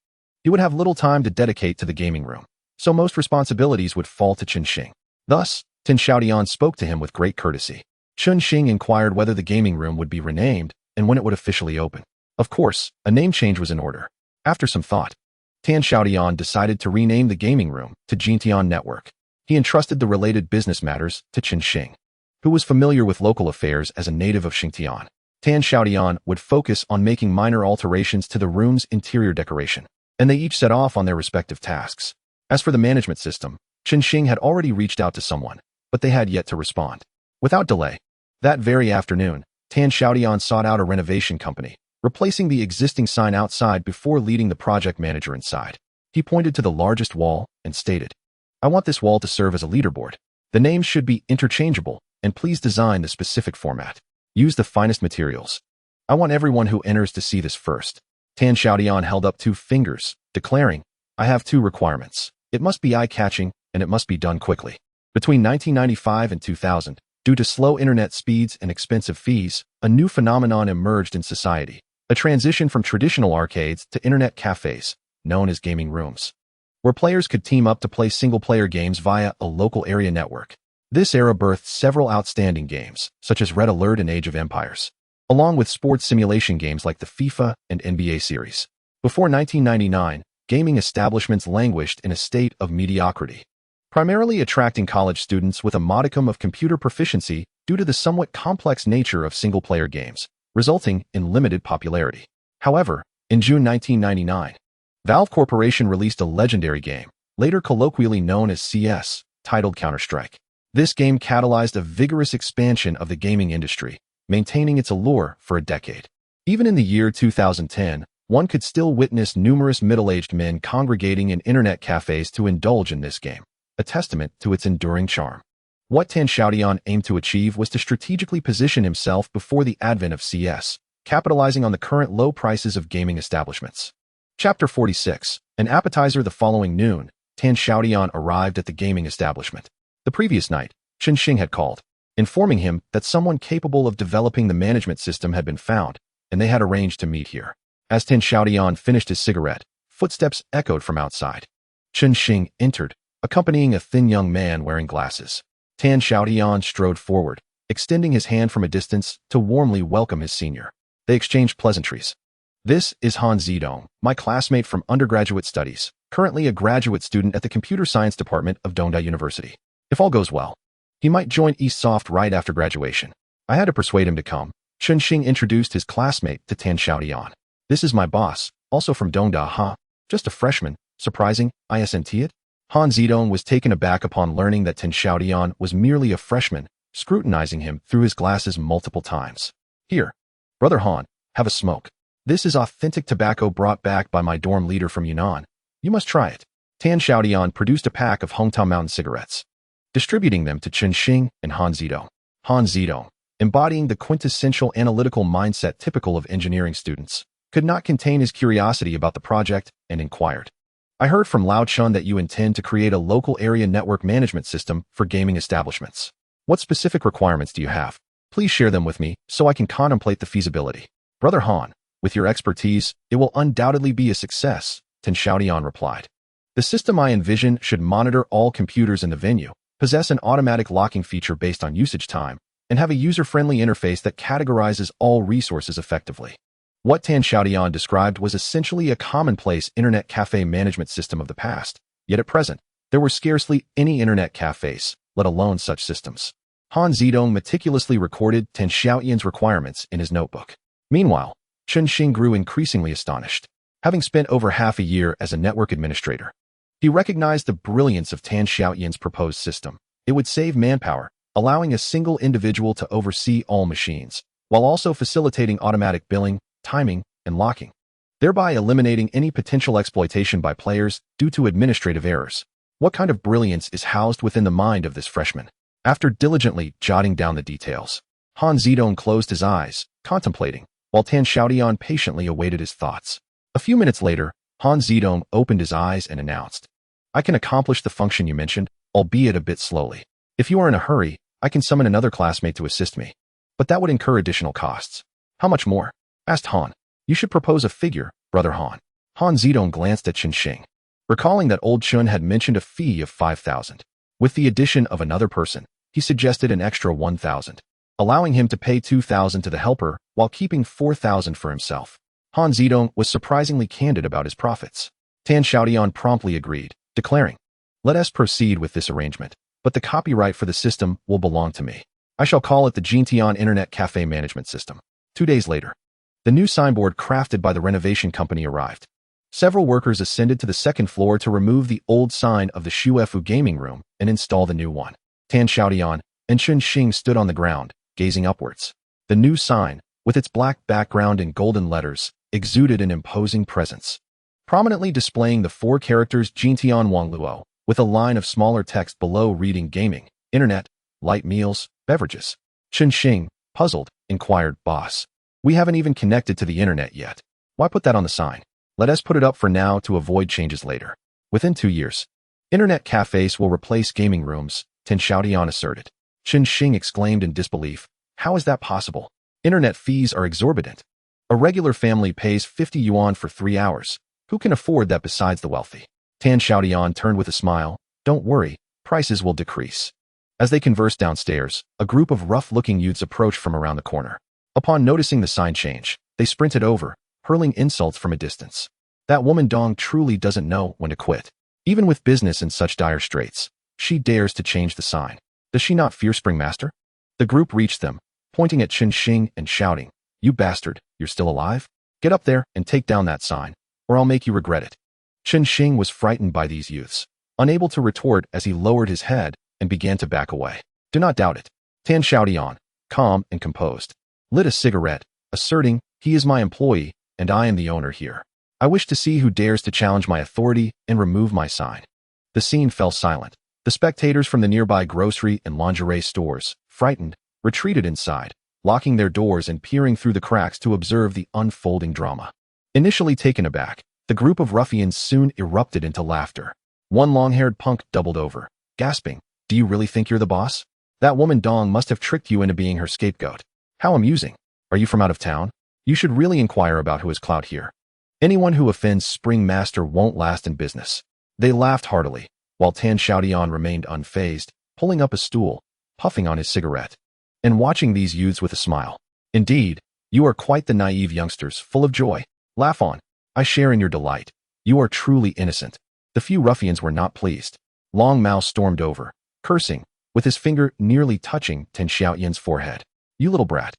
he would have little time to dedicate to the gaming room, so most responsibilities would fall to Chen Xing. Thus, Xiaotian spoke to him with great courtesy. Chen Xing inquired whether the gaming room would be renamed and when it would officially open. Of course, a name change was in order. After some thought, Xiaotian decided to rename the gaming room to Jintian Network. He entrusted the related business matters to Chen Xing, who was familiar with local affairs as a native of Xingtian. Xiaotian would focus on making minor alterations to the room's interior decoration, and they each set off on their respective tasks. As for the management system, Chen Xing had already reached out to someone, but they had yet to respond. Without delay, that very afternoon, Xiaotian sought out a renovation company, replacing the existing sign outside before leading the project manager inside. He pointed to the largest wall and stated, "I want this wall to serve as a leaderboard. The names should be interchangeable, and please design the specific format. Use the finest materials. I want everyone who enters to see this first." Xiaotian held up 2 fingers, declaring, "I have 2 requirements. It must be eye-catching, and it must be done quickly." Between 1995 and 2000, due to slow internet speeds and expensive fees, a new phenomenon emerged in society, a transition from traditional arcades to internet cafes, known as gaming rooms, where players could team up to play single-player games via a local area network. This era birthed several outstanding games, such as Red Alert and Age of Empires, along with sports simulation games like the FIFA and NBA series. Before 1999, gaming establishments languished in a state of mediocrity, primarily attracting college students with a modicum of computer proficiency due to the somewhat complex nature of single-player games, resulting in limited popularity. However, in June 1999, Valve Corporation released a legendary game, later colloquially known as CS, titled Counter-Strike. This game catalyzed a vigorous expansion of the gaming industry, maintaining its allure for a decade. Even in the year 2010, one could still witness numerous middle-aged men congregating in internet cafes to indulge in this game, a testament to its enduring charm. What Xiaotian aimed to achieve was to strategically position himself before the advent of CS, capitalizing on the current low prices of gaming establishments. Chapter 46. An appetizer. The following noon, Xiaotian arrived at the gaming establishment. The previous night, Chen Xing had called, informing him that someone capable of developing the management system had been found, and they had arranged to meet here. As Xiaotian finished his cigarette, footsteps echoed from outside. Chen Xing entered, accompanying a thin young man wearing glasses. Xiaotian strode forward, extending his hand from a distance to warmly welcome his senior. They exchanged pleasantries. "This is Han Zidong, my classmate from undergraduate studies, currently a graduate student at the computer science department of Dongda University. If all goes well, he might join Eastsoft right after graduation. I had to persuade him to come." Chen Xing introduced his classmate to Xiaotian. "This is my boss, also from Dongda, huh? Just a freshman. Surprising, isn't it?" Han Zidong was taken aback upon learning that Xiaotian was merely a freshman, scrutinizing him through his glasses multiple times. "Here, Brother Han, have a smoke. This is authentic tobacco brought back by my dorm leader from Yunnan. You must try it." Xiaotian produced a pack of Hongtao Mountain cigarettes, distributing them to Chen Xing and Han Zidong. Han Zidong, embodying the quintessential analytical mindset typical of engineering students, could not contain his curiosity about the project and inquired, "I heard from Lao Chun that you intend to create a local area network management system for gaming establishments. What specific requirements do you have? Please share them with me so I can contemplate the feasibility." "Brother Han, with your expertise, it will undoubtedly be a success," Xiaotian replied. "The system I envision should monitor all computers in the venue, possess an automatic locking feature based on usage time, and have a user-friendly interface that categorizes all resources effectively." What Xiaotian described was essentially a commonplace internet cafe management system of the past, yet at present, There were scarcely any internet cafes, let alone such systems. Han Zedong meticulously recorded Tan Xiaotian's requirements in his notebook. Meanwhile, Chen Xing grew increasingly astonished. Having spent over half a year as a network administrator, he recognized the brilliance of Tan Xiaotian's proposed system. It would save manpower, allowing a single individual to oversee all machines, while also facilitating automatic billing, timing, and locking, thereby eliminating any potential exploitation by players due to administrative errors. What kind of brilliance is housed within the mind of this freshman? After diligently jotting down the details, Han Zedong closed his eyes, contemplating, while Tan Xiaotian patiently awaited his thoughts. A few minutes later, Han Zedong opened his eyes and announced, "I can accomplish the function you mentioned, albeit a bit slowly. If you are in a hurry, I can summon another classmate to assist me. But that would incur additional costs." "How much more?" asked Han. "You should propose a figure, Brother Han." Han Zedong glanced at Chen Xing, recalling that old Chun had mentioned a fee of 5,000. With the addition of another person, he suggested an extra 1,000, allowing him to pay 2,000 to the helper while keeping 4,000 for himself. Han Zedong was surprisingly candid about his profits. Tan Xiaotian promptly agreed, declaring, "Let us proceed with this arrangement, but the copyright for the system will belong to me. I shall call it the Jintian Internet Cafe Management System." 2 days later, the new signboard crafted by the renovation company arrived. Several workers ascended to the second floor to remove the old sign of the Shuefu gaming room and install the new one. Tan Xiaotian and Chen Xing stood on the ground, gazing upwards. The new sign, with its black background and golden letters, exuded an imposing presence. Prominently displaying the 4 characters Jintian Wangluo, with a line of smaller text below reading gaming, internet, light meals, beverages. Chen Xing, puzzled, inquired, "Boss, we haven't even connected to the internet yet. Why put that on the sign? Let us put it up for now to avoid changes later. Within 2 years, internet cafes will replace gaming rooms," Tan Xiaotian asserted. Chen Xing exclaimed in disbelief, "How is that possible? Internet fees are exorbitant. A regular family pays 50 yuan for 3 hours. Who can afford that besides the wealthy?" Tan Xiaotian turned with a smile, "Don't worry, prices will decrease." As they conversed downstairs, a group of rough-looking youths approached from around the corner. Upon noticing the sign change, they sprinted over, hurling insults from a distance. "That woman Dong truly doesn't know when to quit. Even with business in such dire straits, she dares to change the sign. Does she not fear Spring Master?" The group reached them, pointing at Chen Xing and shouting, "You bastard, you're still alive? Get up there and take down that sign, or I'll make you regret it." Chen Xing was frightened by these youths, unable to retort as he lowered his head and began to back away. "Do not doubt it." Tan Xiaotian, calm and composed, lit a cigarette, asserting, "He is my employee, and I am the owner here. I wish to see who dares to challenge my authority and remove my sign." The scene fell silent. The spectators from the nearby grocery and lingerie stores, frightened, retreated inside, locking their doors and peering through the cracks to observe the unfolding drama. Initially taken aback, the group of ruffians soon erupted into laughter. One long-haired punk doubled over, gasping, "Do you really think you're the boss? That woman Dong must have tricked you into being her scapegoat. How amusing. Are you from out of town? You should really inquire about who has clout here. Anyone who offends Spring Master won't last in business." They laughed heartily, while Tan Xiaotian remained unfazed, pulling up a stool, puffing on his cigarette, and watching these youths with a smile. "Indeed, you are quite the naive youngsters, full of joy. Laugh on. I share in your delight. You are truly innocent." The few ruffians were not pleased. Long Mao stormed over, cursing, with his finger nearly touching Tan Xiaotian's forehead. "You little brat.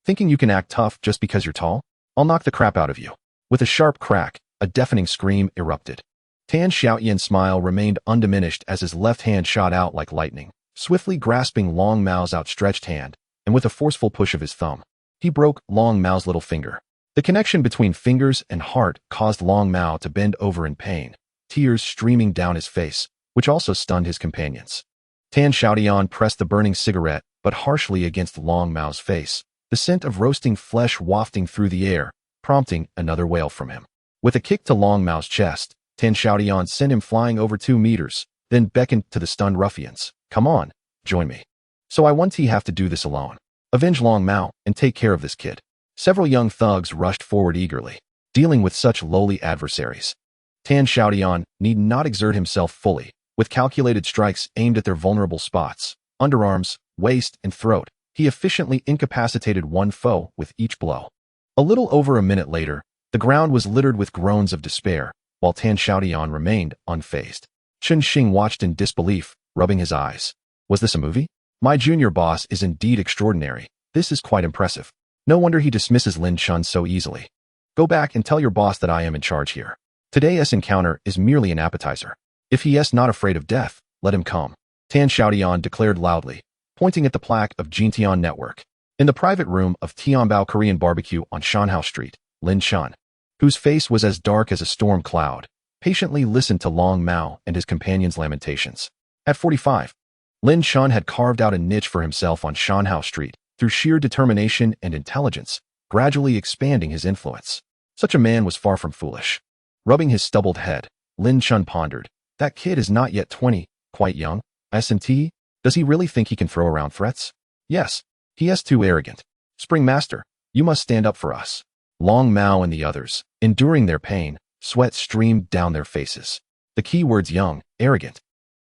Thinking you can act tough just because you're tall? I'll knock the crap out of you." With a sharp crack, a deafening scream erupted. Tan Xiaotian's smile remained undiminished as his left hand shot out like lightning, swiftly grasping Long Mao's outstretched hand, and with a forceful push of his thumb, he broke Long Mao's little finger. The connection between fingers and heart caused Long Mao to bend over in pain, tears streaming down his face, which also stunned his companions. Tan Xiaotian pressed the burning cigarette, but harshly against Long Mao's face, the scent of roasting flesh wafting through the air, prompting another wail from him. With a kick to Long Mao's chest, Tan Xiaotian sent him flying over 2 meters, then beckoned to the stunned ruffians. "Come on, join me. So I won't have to do this alone. Avenge Long Mao and take care of this kid." Several young thugs rushed forward eagerly, dealing with such lowly adversaries. Tan Xiaotian need not exert himself fully, with calculated strikes aimed at their vulnerable spots, underarms, waist, and throat. He efficiently incapacitated one foe with each blow. A little over a minute later, the ground was littered with groans of despair, while Tan Xiaotian remained unfazed. Chen Xing watched in disbelief, rubbing his eyes. Was this a movie? My junior boss is indeed extraordinary. This is quite impressive. No wonder he dismisses Lin Chun so easily. Go back and tell your boss that I am in charge here. Today's encounter is merely an appetizer. If he is not afraid of death, let him come. Tan Xiaotian declared loudly, pointing at the plaque of Jintian Network. In the private room of Tianbao Korean Barbecue on Shanhao Street, Lin Chun, whose face was as dark as a storm cloud, patiently listened to Long Mao and his companion's lamentations. At 45, Lin Chun had carved out a niche for himself on Shanhao Street through sheer determination and intelligence, gradually expanding his influence. Such a man was far from foolish. Rubbing his stubbled head, Lin Chun pondered, that kid is not yet 20, quite young. S&T, does he really think he can throw around threats? Yes, he is too arrogant. Spring Master, you must stand up for us. Long Mao and the others, enduring their pain, sweat streamed down their faces. The keywords young, arrogant,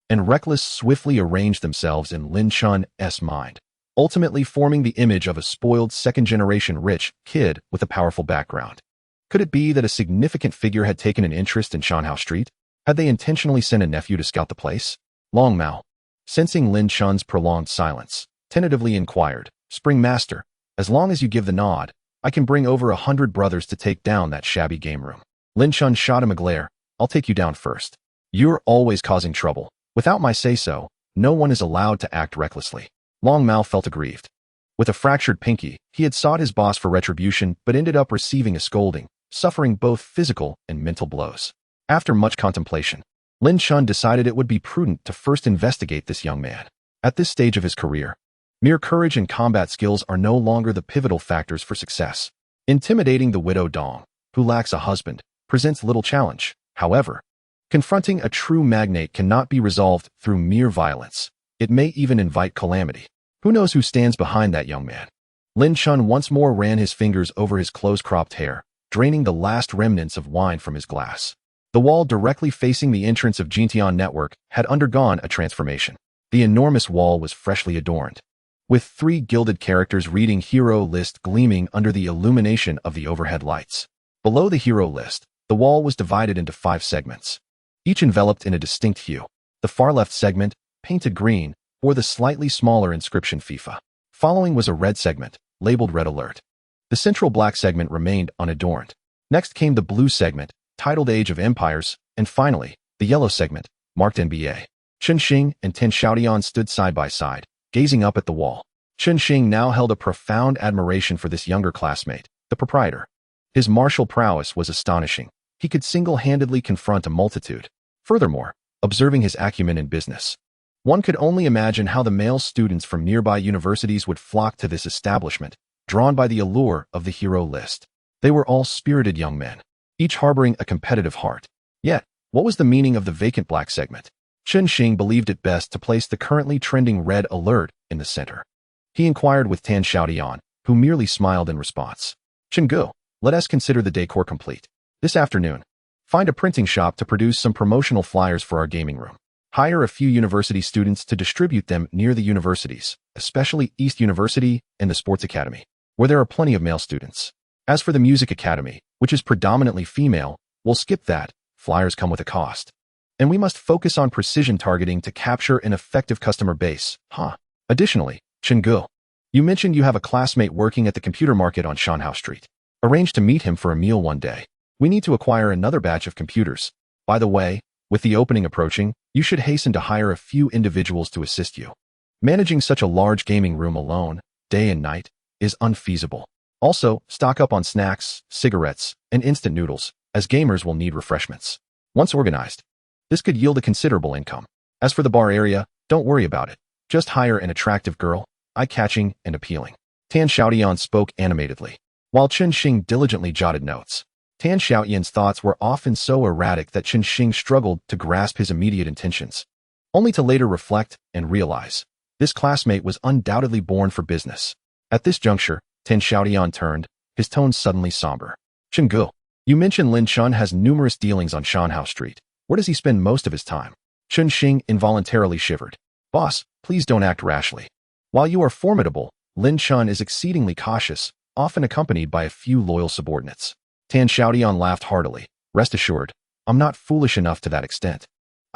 and reckless swiftly arranged themselves in Lin Chun's mind, ultimately forming the image of a spoiled second-generation rich kid with a powerful background. Could it be that a significant figure had taken an interest in Shanhao Street? Had they intentionally sent a nephew to scout the place? Long Mao, sensing Lin Chun's prolonged silence, tentatively inquired, Spring Master, as long as you give the nod, I can bring over 100 brothers to take down that shabby game room. Lin Chun shot him a glare. I'll take you down first. You're always causing trouble. Without my say-so, no one is allowed to act recklessly. Long Mao felt aggrieved. With a fractured pinky, he had sought his boss for retribution but ended up receiving a scolding, suffering both physical and mental blows. After much contemplation, Lin Chun decided it would be prudent to first investigate this young man. At this stage of his career, mere courage and combat skills are no longer the pivotal factors for success. Intimidating the widow Dong, who lacks a husband, presents little challenge. However, confronting a true magnate cannot be resolved through mere violence. It may even invite calamity. Who knows who stands behind that young man? Lin Chun once more ran his fingers over his close-cropped hair, draining the last remnants of wine from his glass. The wall directly facing the entrance of Jintian Network had undergone a transformation. The enormous wall was freshly adorned, with 3 gilded characters reading Hero List gleaming under the illumination of the overhead lights. Below the Hero List, the wall was divided into 5 segments, each enveloped in a distinct hue. The far left segment, painted green, bore the slightly smaller inscription FIFA. Following was a red segment, labeled Red Alert. The central black segment remained unadorned. Next came the blue segment, titled Age of Empires, and finally, the yellow segment, marked NBA. Chen Xing and Tan Xiaotian stood side by side, gazing up at the wall. Chen Xing now held a profound admiration for this younger classmate, the proprietor. His martial prowess was astonishing. He could single-handedly confront a multitude. Furthermore, observing his acumen in business, one could only imagine how the male students from nearby universities would flock to this establishment, drawn by the allure of the hero list. They were all spirited young men, each harboring a competitive heart. Yet, what was the meaning of the vacant black segment? Chen Xing believed it best to place the currently trending Red Alert in the center. He inquired with Tan Xiaotian, who merely smiled in response. Chen Gu, let us consider the decor complete. This afternoon, find a printing shop to produce some promotional flyers for our gaming room. Hire a few university students to distribute them near the universities, especially East University and the Sports Academy, where there are plenty of male students. As for the Music Academy, which is predominantly female, we'll skip that. Flyers come with a cost. And we must focus on precision targeting to capture an effective customer base. Additionally, Chen Gu, you mentioned you have a classmate working at the computer market on Shanhao Street. Arrange to meet him for a meal one day. We need to acquire another batch of computers. By the way, with the opening approaching, you should hasten to hire a few individuals to assist you. Managing such a large gaming room alone, day and night, is unfeasible. Also, stock up on snacks, cigarettes, and instant noodles, as gamers will need refreshments. Once organized, this could yield a considerable income. As for the bar area, don't worry about it. Just hire an attractive girl, eye-catching and appealing. Tan Xiaotian spoke animatedly, while Chen Xing diligently jotted notes. Tan Xiaotian's thoughts were often so erratic that Chen Xing struggled to grasp his immediate intentions, only to later reflect and realize this classmate was undoubtedly born for business. At this juncture, Tan Xiaotian turned, his tone suddenly somber. Chen Gu, you mentioned Lin Chun has numerous dealings on Shanhao Street. Where does he spend most of his time? Chen Xing involuntarily shivered. Boss, please don't act rashly. While you are formidable, Lin Chun is exceedingly cautious, often accompanied by a few loyal subordinates. Tan Xiaotian laughed heartily. Rest assured, I'm not foolish enough to that extent.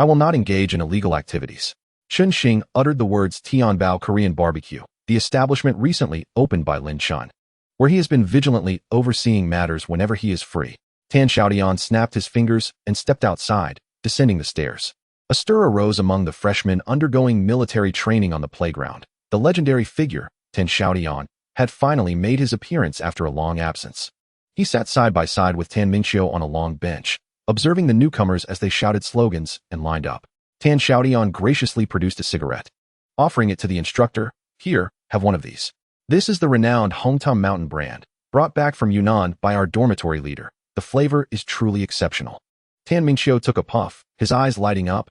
I will not engage in illegal activities. Chun Xing uttered the words Tianbao Korean Barbecue, the establishment recently opened by Lin Chun, where he has been vigilantly overseeing matters whenever he is free. Tan Xiaotian snapped his fingers and stepped outside, descending the stairs. A stir arose among the freshmen undergoing military training on the playground. The legendary figure, Tan Xiaotian, had finally made his appearance after a long absence. He sat side by side with Tan Mingxiu on a long bench, observing the newcomers as they shouted slogans and lined up. Tan Xiaotian graciously produced a cigarette, offering it to the instructor. Here, have one of these. This is the renowned Hongtum Mountain brand, brought back from Yunnan by our dormitory leader. The flavor is truly exceptional. Tan Mingxiu took a puff, his eyes lighting up.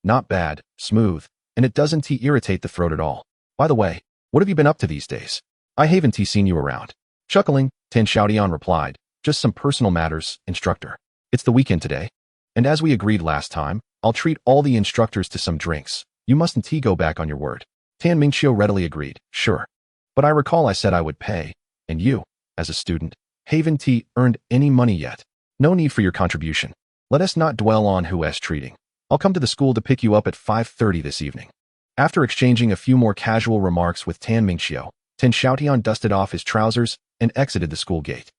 Not bad, smooth, and it doesn't irritate the throat at all. By the way, what have you been up to these days? I haven't seen you around. Chuckling, Tan Xiaotian replied, just some personal matters, instructor. It's the weekend today. And as we agreed last time, I'll treat all the instructors to some drinks. You mustn't go back on your word. Tan Mingxiu readily agreed, sure. But I recall I said I would pay, and you, as a student, haven't earned any money yet. No need for your contribution. Let us not dwell on who's treating. I'll come to the school to pick you up at 5:30 this evening. After exchanging a few more casual remarks with Tan Mingxiu, Tan Xiaotian dusted off his trousers and exited the school gate,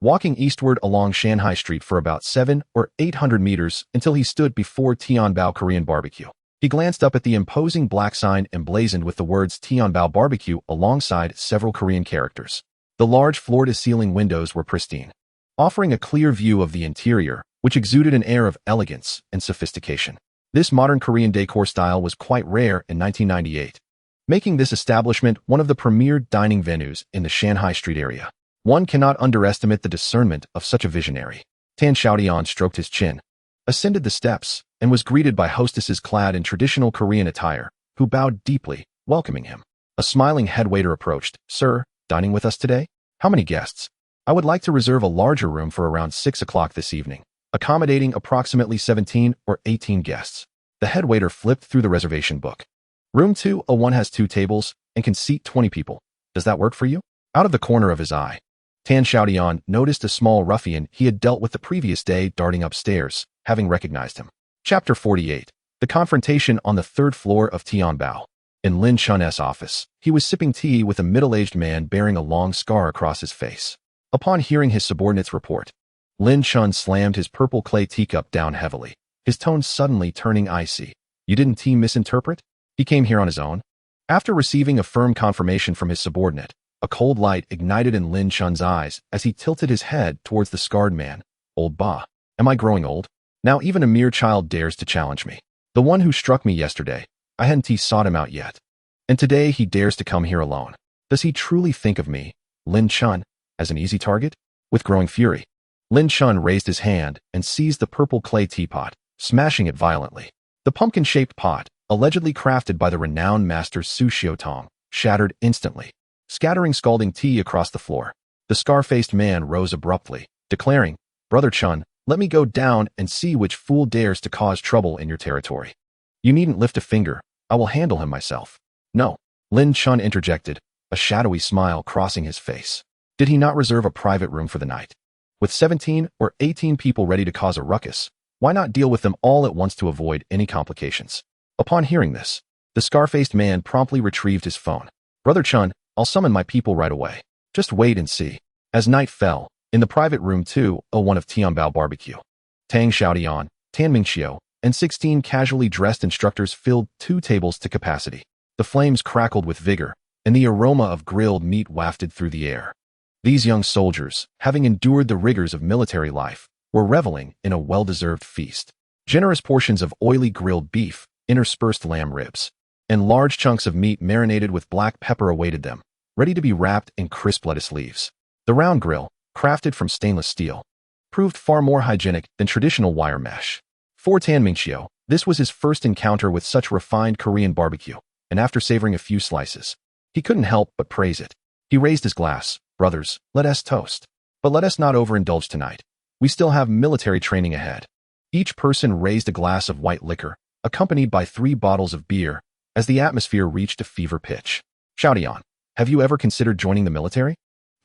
walking eastward along Shanghai Street for about 700 or 800 meters until he stood before Tianbao Korean Barbecue. He glanced up at the imposing black sign emblazoned with the words Tianbao Barbecue alongside several Korean characters. The large floor-to-ceiling windows were pristine, offering a clear view of the interior, which exuded an air of elegance and sophistication. This modern Korean decor style was quite rare in 1998, making this establishment one of the premier dining venues in the Shanghai Street area. One cannot underestimate the discernment of such a visionary. Tan Xiaotian stroked his chin, ascended the steps, and was greeted by hostesses clad in traditional Korean attire, who bowed deeply, welcoming him. A smiling headwaiter approached. Sir, dining with us today? How many guests? I would like to reserve a larger room for around 6 o'clock this evening, accommodating approximately 17 or 18 guests. The headwaiter flipped through the reservation book. Room 201 has 2 tables and can seat 20 people. Does that work for you? Out of the corner of his eye, Tan Xiaotian noticed a small ruffian he had dealt with the previous day darting upstairs, having recognized him. Chapter 48. The confrontation on the 3rd floor of Tianbao. In Lin Chun's office, he was sipping tea with a middle-aged man bearing a long scar across his face. Upon hearing his subordinate's report, Lin Chun slammed his purple clay teacup down heavily, his tone suddenly turning icy. You didn't misinterpret? He came here on his own? After receiving a firm confirmation from his subordinate, a cold light ignited in Lin Chun's eyes as he tilted his head towards the scarred man. Old Ba, am I growing old? Now even a mere child dares to challenge me. The one who struck me yesterday, I hadn't sought him out yet. And today he dares to come here alone. Does he truly think of me, Lin Chun, as an easy target? With growing fury, Lin Chun raised his hand and seized the purple clay teapot, smashing it violently. The pumpkin-shaped pot, allegedly crafted by the renowned master Su Xiaotong, shattered instantly, scattering scalding tea across the floor. The scar-faced man rose abruptly, declaring, Brother Chun, let me go down and see which fool dares to cause trouble in your territory. You needn't lift a finger, I will handle him myself. No, Lin Chun interjected, a shadowy smile crossing his face. Did he not reserve a private room for the night? With 17 or 18 people ready to cause a ruckus, why not deal with them all at once to avoid any complications? Upon hearing this, the scar-faced man promptly retrieved his phone. Brother Chun, I'll summon my people right away. Just wait and see. As night fell, in the private room 201 of Tianbao Barbecue, Tang Xiaotian, Tan Mingxiu, and 16 casually dressed instructors filled 2 tables to capacity. The flames crackled with vigor, and the aroma of grilled meat wafted through the air. These young soldiers, having endured the rigors of military life, were reveling in a well-deserved feast. Generous portions of oily grilled beef, interspersed lamb ribs, and large chunks of meat marinated with black pepper awaited them, ready to be wrapped in crisp lettuce leaves. The round grill, crafted from stainless steel, proved far more hygienic than traditional wire mesh. For Tan Mingxiu, this was his first encounter with such refined Korean barbecue, and after savoring a few slices, he couldn't help but praise it. He raised his glass. Brothers, let us toast. But let us not overindulge tonight. We still have military training ahead. Each person raised a glass of white liquor, accompanied by 3 bottles of beer, as the atmosphere reached a fever pitch. Xiaotian, have you ever considered joining the military?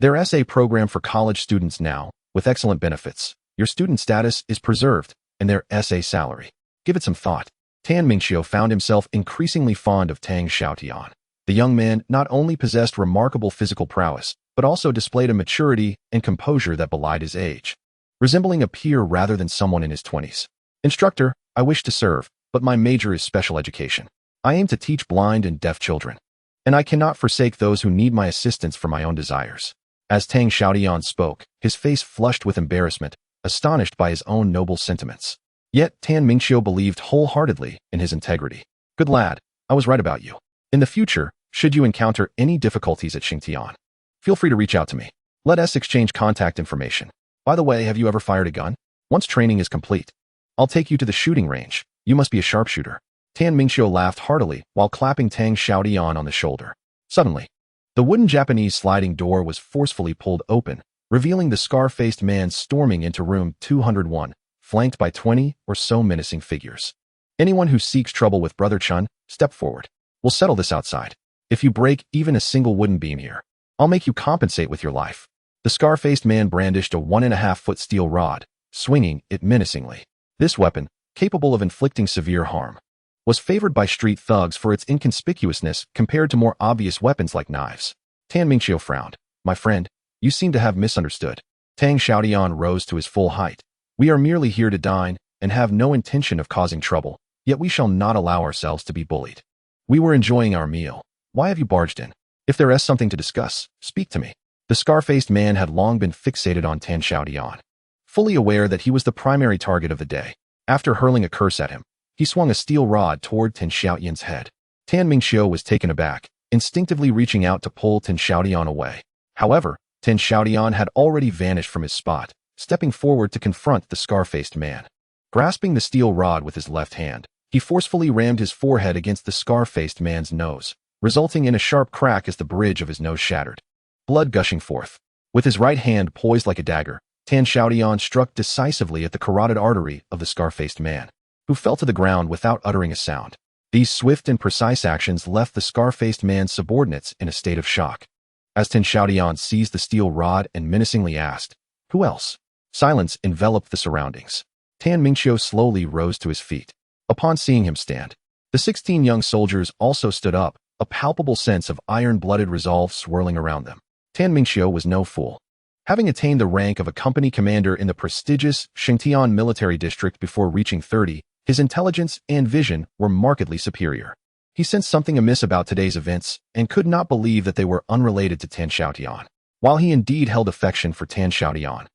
Their SA program for college students now, with excellent benefits. Your student status is preserved, and their SA salary Give it some thought. Tan Mingxiu found himself increasingly fond of Tang Xiaotian. The young man not only possessed remarkable physical prowess, but also displayed a maturity and composure that belied his age, resembling a peer rather than someone in his 20s. Instructor, I wish to serve, but my major is special education. I aim to teach blind and deaf children, and I cannot forsake those who need my assistance for my own desires. As Tang Xiaotian spoke, his face flushed with embarrassment, astonished by his own noble sentiments. Yet Tan Mingxiu believed wholeheartedly in his integrity. Good lad, I was right about you. In the future, should you encounter any difficulties at Xiaotian, feel free to reach out to me. Let us exchange contact information. By the way, have you ever fired a gun? Once training is complete, I'll take you to the shooting range. You must be a sharpshooter. Tan Mingxiu laughed heartily while clapping Tang Xiaotian on the shoulder. Suddenly, the wooden Japanese sliding door was forcefully pulled open, revealing the scar-faced man storming into room 201, flanked by 20 or so menacing figures. Anyone who seeks trouble with Brother Chun, step forward. We'll settle this outside. If you break even a single wooden beam here, I'll make you compensate with your life. The scar-faced man brandished a 1.5-foot steel rod, swinging it menacingly. This weapon, capable of inflicting severe harm, was favored by street thugs for its inconspicuousness compared to more obvious weapons like knives. Tan Mingxiu frowned. My friend, you seem to have misunderstood. Tang Xiaotian rose to his full height. We are merely here to dine and have no intention of causing trouble, yet we shall not allow ourselves to be bullied. We were enjoying our meal. Why have you barged in? If there is something to discuss, speak to me. The scar-faced man had long been fixated on Tan Xiaotian, fully aware that he was the primary target of the day. After hurling a curse at him, he swung a steel rod toward Tan Xiaotian's head. Tan Mingxiu was taken aback, instinctively reaching out to pull Tan Xiaotian away. However, Tan Xiaotian had already vanished from his spot, stepping forward to confront the scar-faced man. Grasping the steel rod with his left hand, he forcefully rammed his forehead against the scar-faced man's nose, resulting in a sharp crack as the bridge of his nose shattered, blood gushing forth. With his right hand poised like a dagger, Tan Xiaotian struck decisively at the carotid artery of the scar-faced man, who fell to the ground without uttering a sound. These swift and precise actions left the scar-faced man's subordinates in a state of shock. As Tan Xiaotian seized the steel rod and menacingly asked, "Who else?" Silence enveloped the surroundings. Tan Mingxiu slowly rose to his feet. Upon seeing him stand, the 16 young soldiers also stood up, a palpable sense of iron-blooded resolve swirling around them. Tan Mingxiu was no fool. Having attained the rank of a company commander in the prestigious Xiaotian military district before reaching 30, his intelligence and vision were markedly superior. He sensed something amiss about today's events and could not believe that they were unrelated to Tan Xiaotian. While he indeed held affection for Tan Xiaotian,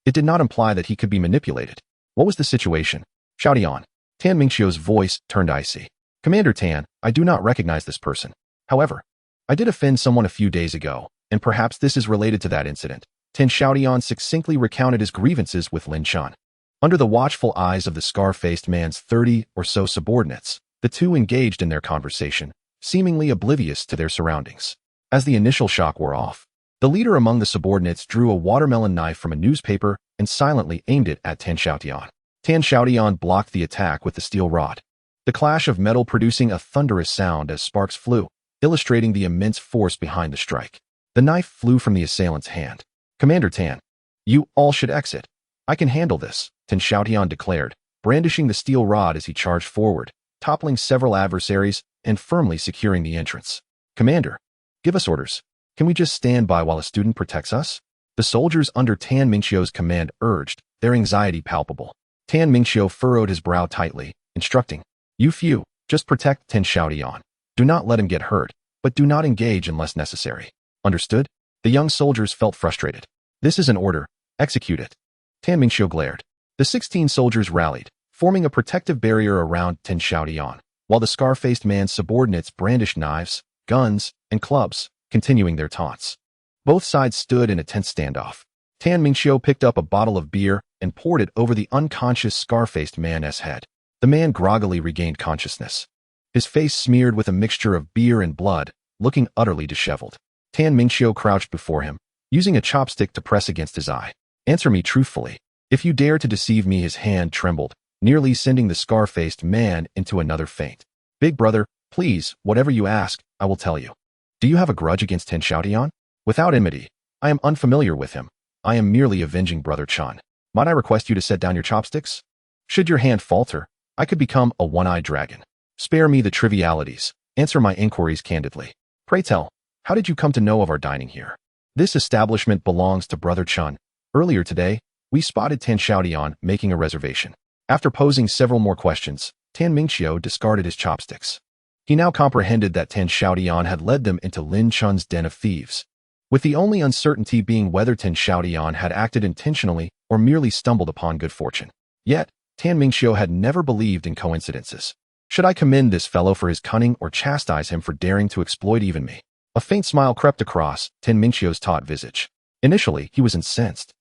it did not imply that he could be manipulated. What was the situation? Xiaotian. Tan Mingxiu's voice turned icy. Commander Tan, I do not recognize this person. However, I did offend someone a few days ago, and perhaps this is related to that incident. Tan Xiaotian succinctly recounted his grievances with Lin Chun. Under the watchful eyes of the scar-faced man's 30 or so subordinates, the two engaged in their conversation, seemingly oblivious to their surroundings. As the initial shock wore off, the leader among the subordinates drew a watermelon knife from a newspaper and silently aimed it at Tan Xiaotian. Tan Xiaotian blocked the attack with the steel rod, the clash of metal producing a thunderous sound as sparks flew, illustrating the immense force behind the strike. The knife flew from the assailant's hand. Commander Tan, you all should exit. I can handle this, Tan Xiaotian declared, brandishing the steel rod as he charged forward, toppling several adversaries and firmly securing the entrance. Commander, give us orders. Can we just stand by while a student protects us? The soldiers under Tan Mingxiu's command urged, their anxiety palpable. Tan Mingxiu furrowed his brow tightly, instructing, You few, just protect Tan Xiaotian. Do not let him get hurt, but do not engage unless necessary. Understood? The young soldiers felt frustrated. This is an order. Execute it. Tan Mingxiu glared. The 16 soldiers rallied, forming a protective barrier around Tan Xiaotian, while the scar-faced man's subordinates brandished knives, guns, and clubs, continuing their taunts. Both sides stood in a tense standoff. Tan Mingxiu picked up a bottle of beer and poured it over the unconscious scar-faced man's head. The man groggily regained consciousness, his face smeared with a mixture of beer and blood, looking utterly disheveled. Tan Mingxiu crouched before him, using a chopstick to press against his eye. Answer me truthfully. If you dare to deceive me, his hand trembled, nearly sending the scar-faced man into another faint. Big brother, please, whatever you ask, I will tell you. Do you have a grudge against Tan Xiaotian? Without enmity. I am unfamiliar with him. I am merely avenging Brother Chun. Might I request you to set down your chopsticks? Should your hand falter, I could become a one-eyed dragon. Spare me the trivialities. Answer my inquiries candidly. Pray tell, how did you come to know of our dining here? This establishment belongs to Brother Chun. Earlier today, we spotted Tan Xiaotian making a reservation. After posing several more questions, Tan Mingqiu discarded his chopsticks. He now comprehended that Tan Xiaotian had led them into Lin Chun's den of thieves, with the only uncertainty being whether Tan Xiaotian had acted intentionally or merely stumbled upon good fortune. Yet, Tan Mingqiu had never believed in coincidences. Should I commend this fellow for his cunning or chastise him for daring to exploit even me? A faint smile crept across Tan Mingqiu's taut visage. Initially, he was incensed.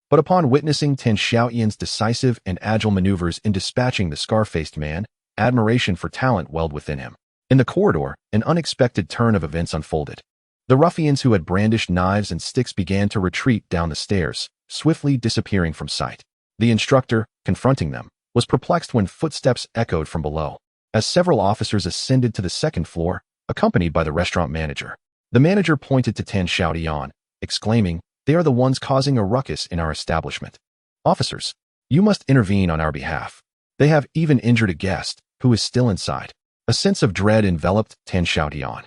But upon witnessing Tan Xiaotian's decisive and agile maneuvers in dispatching the scar-faced man, admiration for talent welled within him. In the corridor, an unexpected turn of events unfolded. The ruffians who had brandished knives and sticks began to retreat down the stairs, swiftly disappearing from sight. The instructor, confronting them, was perplexed when footsteps echoed from below, as several officers ascended to the second floor, accompanied by the restaurant manager. The manager pointed to Tan Xiaotian, exclaiming, "They are the ones causing a ruckus in our establishment. Officers, you must intervene on our behalf. They have even injured a guest, who is still inside." A sense of dread enveloped Tan Xiaotian.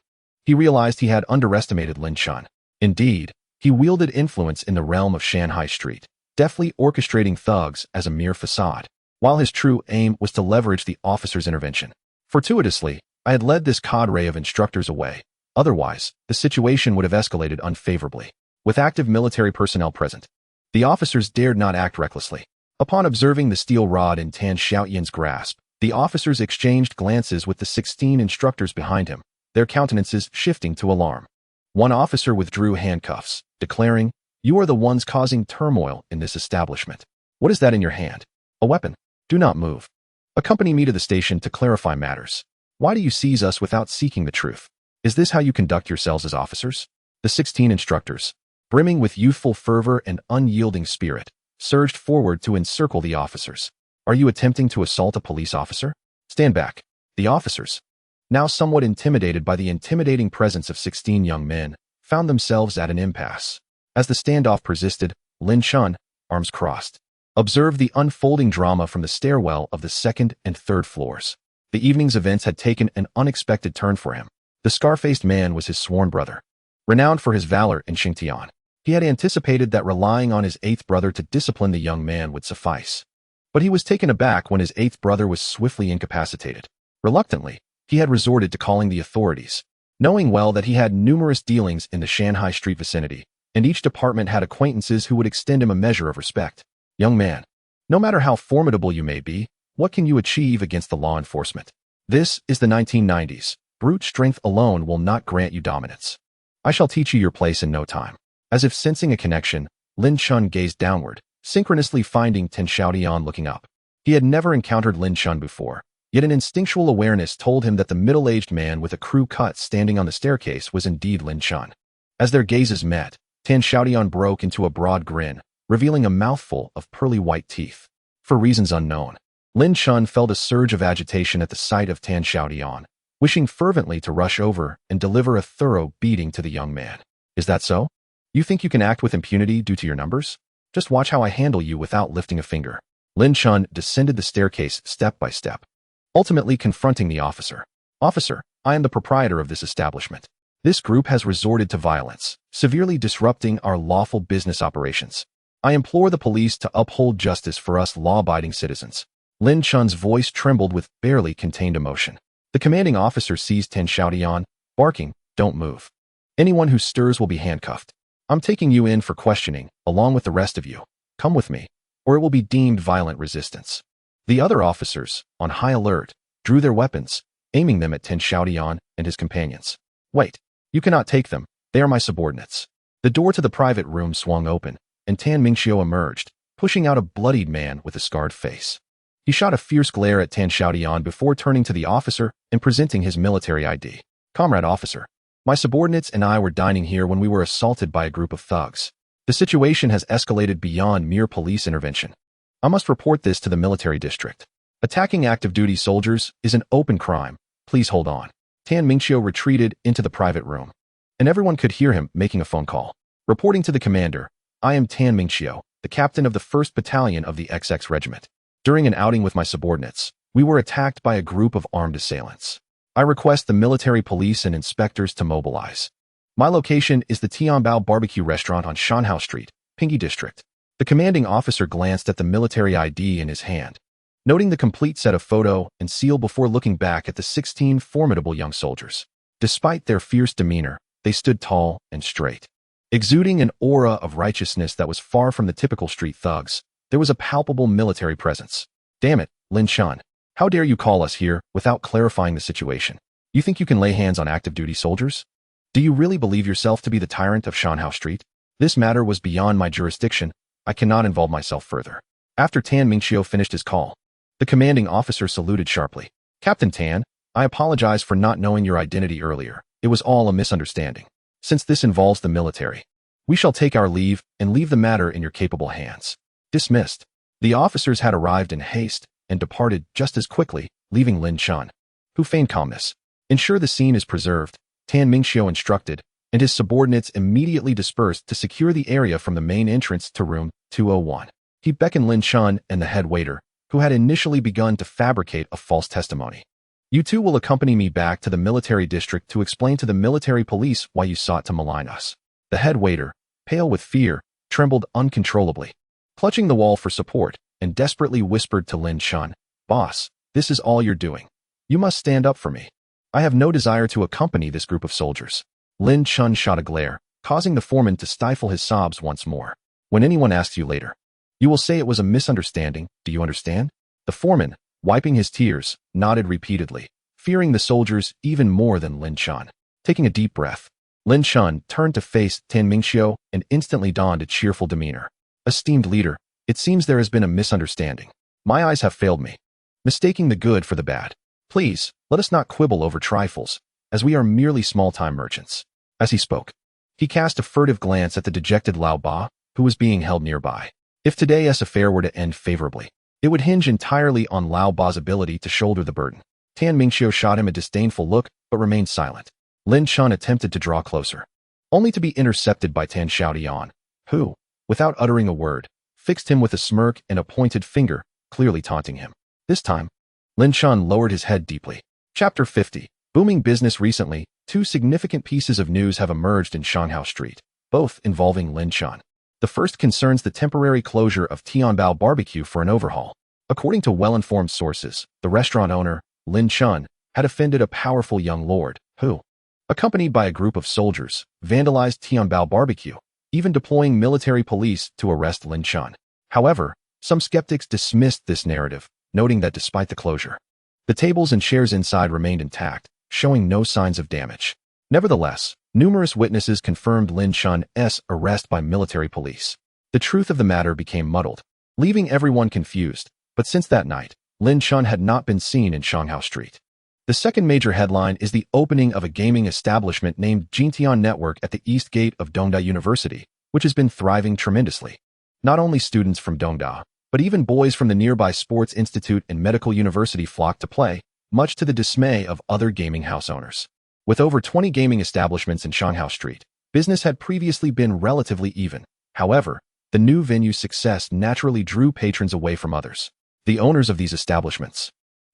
He realized he had underestimated Lin Chun. Indeed, he wielded influence in the realm of Shanghai Street, deftly orchestrating thugs as a mere facade, while his true aim was to leverage the officer's intervention. Fortuitously, I had led this cadre of instructors away. Otherwise, the situation would have escalated unfavorably. With active military personnel present, the officers dared not act recklessly. Upon observing the steel rod in Tan Xiaotian's grasp, the officers exchanged glances with the 16 instructors behind him, their countenances shifting to alarm. One officer withdrew handcuffs, declaring, "You are the ones causing turmoil in this establishment. What is that in your hand? A weapon? Do not move. Accompany me to the station to clarify matters. Why do you seize us without seeking the truth? Is this how you conduct yourselves as officers?" The 16 instructors, brimming with youthful fervor and unyielding spirit, surged forward to encircle the officers. "Are you attempting to assault a police officer? Stand back." The officers, now somewhat intimidated by the intimidating presence of 16 young men, found themselves at an impasse. As the standoff persisted, Lin Chun, arms crossed, observed the unfolding drama from the stairwell of the second and third floors. The evening's events had taken an unexpected turn for him. The scar-faced man was his sworn brother, renowned for his valor in Xingtian. He had anticipated that relying on his eighth brother to discipline the young man would suffice. But he was taken aback when his eighth brother was swiftly incapacitated. Reluctantly, he had resorted to calling the authorities, knowing well that he had numerous dealings in the Shanghai Street vicinity, and each department had acquaintances who would extend him a measure of respect. "Young man, no matter how formidable you may be, what can you achieve against the law enforcement? This is the 1990s. Brute strength alone will not grant you dominance. I shall teach you your place in no time." As if sensing a connection, Lin Chun gazed downward, synchronously finding Tan Xiaotian looking up. He had never encountered Lin Chun before, yet an instinctual awareness told him that the middle-aged man with a crew cut standing on the staircase was indeed Lin Chun. As their gazes met, Tan Xiaotian broke into a broad grin, revealing a mouthful of pearly white teeth. For reasons unknown, Lin Chun felt a surge of agitation at the sight of Tan Xiaotian, wishing fervently to rush over and deliver a thorough beating to the young man. "Is that so? You think you can act with impunity due to your numbers? Just watch how I handle you without lifting a finger." Lin Chun descended the staircase step by step, ultimately confronting the officer. "Officer, I am the proprietor of this establishment. This group has resorted to violence, severely disrupting our lawful business operations. I implore the police to uphold justice for us law-abiding citizens." Lin Chun's voice trembled with barely contained emotion. The commanding officer seized Tan Xiaotian, barking, "Don't move. Anyone who stirs will be handcuffed. I'm taking you in for questioning, along with the rest of you. Come with me, or it will be deemed violent resistance." The other officers, on high alert, drew their weapons, aiming them at Tan Xiaotian and his companions. "Wait, you cannot take them. They are my subordinates." The door to the private room swung open, and Tan Mingqiu emerged, pushing out a bloodied man with a scarred face. He shot a fierce glare at Tan Xiaotian before turning to the officer and presenting his military ID. "Comrade officer, my subordinates and I were dining here when we were assaulted by a group of thugs. The situation has escalated beyond mere police intervention. I must report this to the military district. Attacking active duty soldiers is an open crime. Please hold on." Tan Mingqiu retreated into the private room, and everyone could hear him making a phone call. "Reporting to the commander, I am Tan Mingqiu, the captain of the 1st Battalion of the XX Regiment. During an outing with my subordinates, We were attacked by a group of armed assailants. I request the military police and inspectors to mobilize. My location is the Tianbao Barbecue Restaurant on Shanhao Street, Pingyi District. The commanding officer glanced at the military ID in his hand, noting the complete set of photo and seal before looking back at the 16 formidable young soldiers. Despite their fierce demeanor, they stood tall and straight. Exuding an aura of righteousness that was far from the typical street thugs, there was a palpable military presence. Damn it, Lin Shan. How dare you call us here without clarifying the situation? You think you can lay hands on active duty soldiers? Do you really believe yourself to be the tyrant of Shanhao Street? This matter was beyond my jurisdiction. I cannot involve myself further. After Tan Mingqiu finished his call, the commanding officer saluted sharply. Captain Tan, I apologize for not knowing your identity earlier. It was all a misunderstanding. Since this involves the military, we shall take our leave and leave the matter in your capable hands. Dismissed. The officers had arrived in haste and departed just as quickly, leaving Lin Shan, who feigned calmness. Ensure the scene is preserved, Tan Mingqiu instructed, and his subordinates immediately dispersed to secure the area from the main entrance to room 201. He beckoned Lin Shan and the head waiter, who had initially begun to fabricate a false testimony. You two will accompany me back to the military district to explain to the military police why you sought to malign us. The head waiter, pale with fear, trembled uncontrollably, clutching the wall for support, and desperately whispered to Lin Shan, Boss, this is all you're doing. You must stand up for me. I have no desire to accompany this group of soldiers. Lin Shan shot a glare, causing the foreman to stifle his sobs once more. When anyone asks you later, you will say it was a misunderstanding, do you understand? The foreman, wiping his tears, nodded repeatedly, fearing the soldiers even more than Lin Shan. Taking a deep breath, Lin Shan turned to face Tan Mingqiu and instantly donned a cheerful demeanor. Esteemed leader, it seems there has been a misunderstanding. My eyes have failed me, mistaking the good for the bad. Please, let us not quibble over trifles, as we are merely small-time merchants. As he spoke, he cast a furtive glance at the dejected Lao Ba, who was being held nearby. If today's affair were to end favorably, it would hinge entirely on Lao Ba's ability to shoulder the burden. Tan Mingqiu shot him a disdainful look, but remained silent. Lin Shan attempted to draw closer, only to be intercepted by Tan Xiaotian, who, without uttering a word, fixed him with a smirk and a pointed finger, clearly taunting him. This time, Lin Shan lowered his head deeply. Chapter 50. Booming business. Recently, two significant pieces of news have emerged in Shanghao Street, both involving Lin Shan. The first concerns the temporary closure of Tianbao Barbecue for an overhaul. According to well-informed sources, the restaurant owner, Lin Shan, had offended a powerful young lord, who, accompanied by a group of soldiers, vandalized Tianbao Barbecue, even deploying military police to arrest Lin Shan. However, some skeptics dismissed this narrative, noting that despite the closure, the tables and chairs inside remained intact, showing no signs of damage. Nevertheless, numerous witnesses confirmed Lin Shan's arrest by military police. The truth of the matter became muddled, leaving everyone confused, but since that night, Lin Shan had not been seen in Shanghao Street. The second major headline is the opening of a gaming establishment named Xiaotian Network at the east gate of Dongda University, which has been thriving tremendously. Not only students from Dongda, but even boys from the nearby Sports Institute and Medical University flocked to play, much to the dismay of other gaming house owners. With over 20 gaming establishments in Shanghao Street, business had previously been relatively even. However, the new venue's success naturally drew patrons away from others. The owners of these establishments,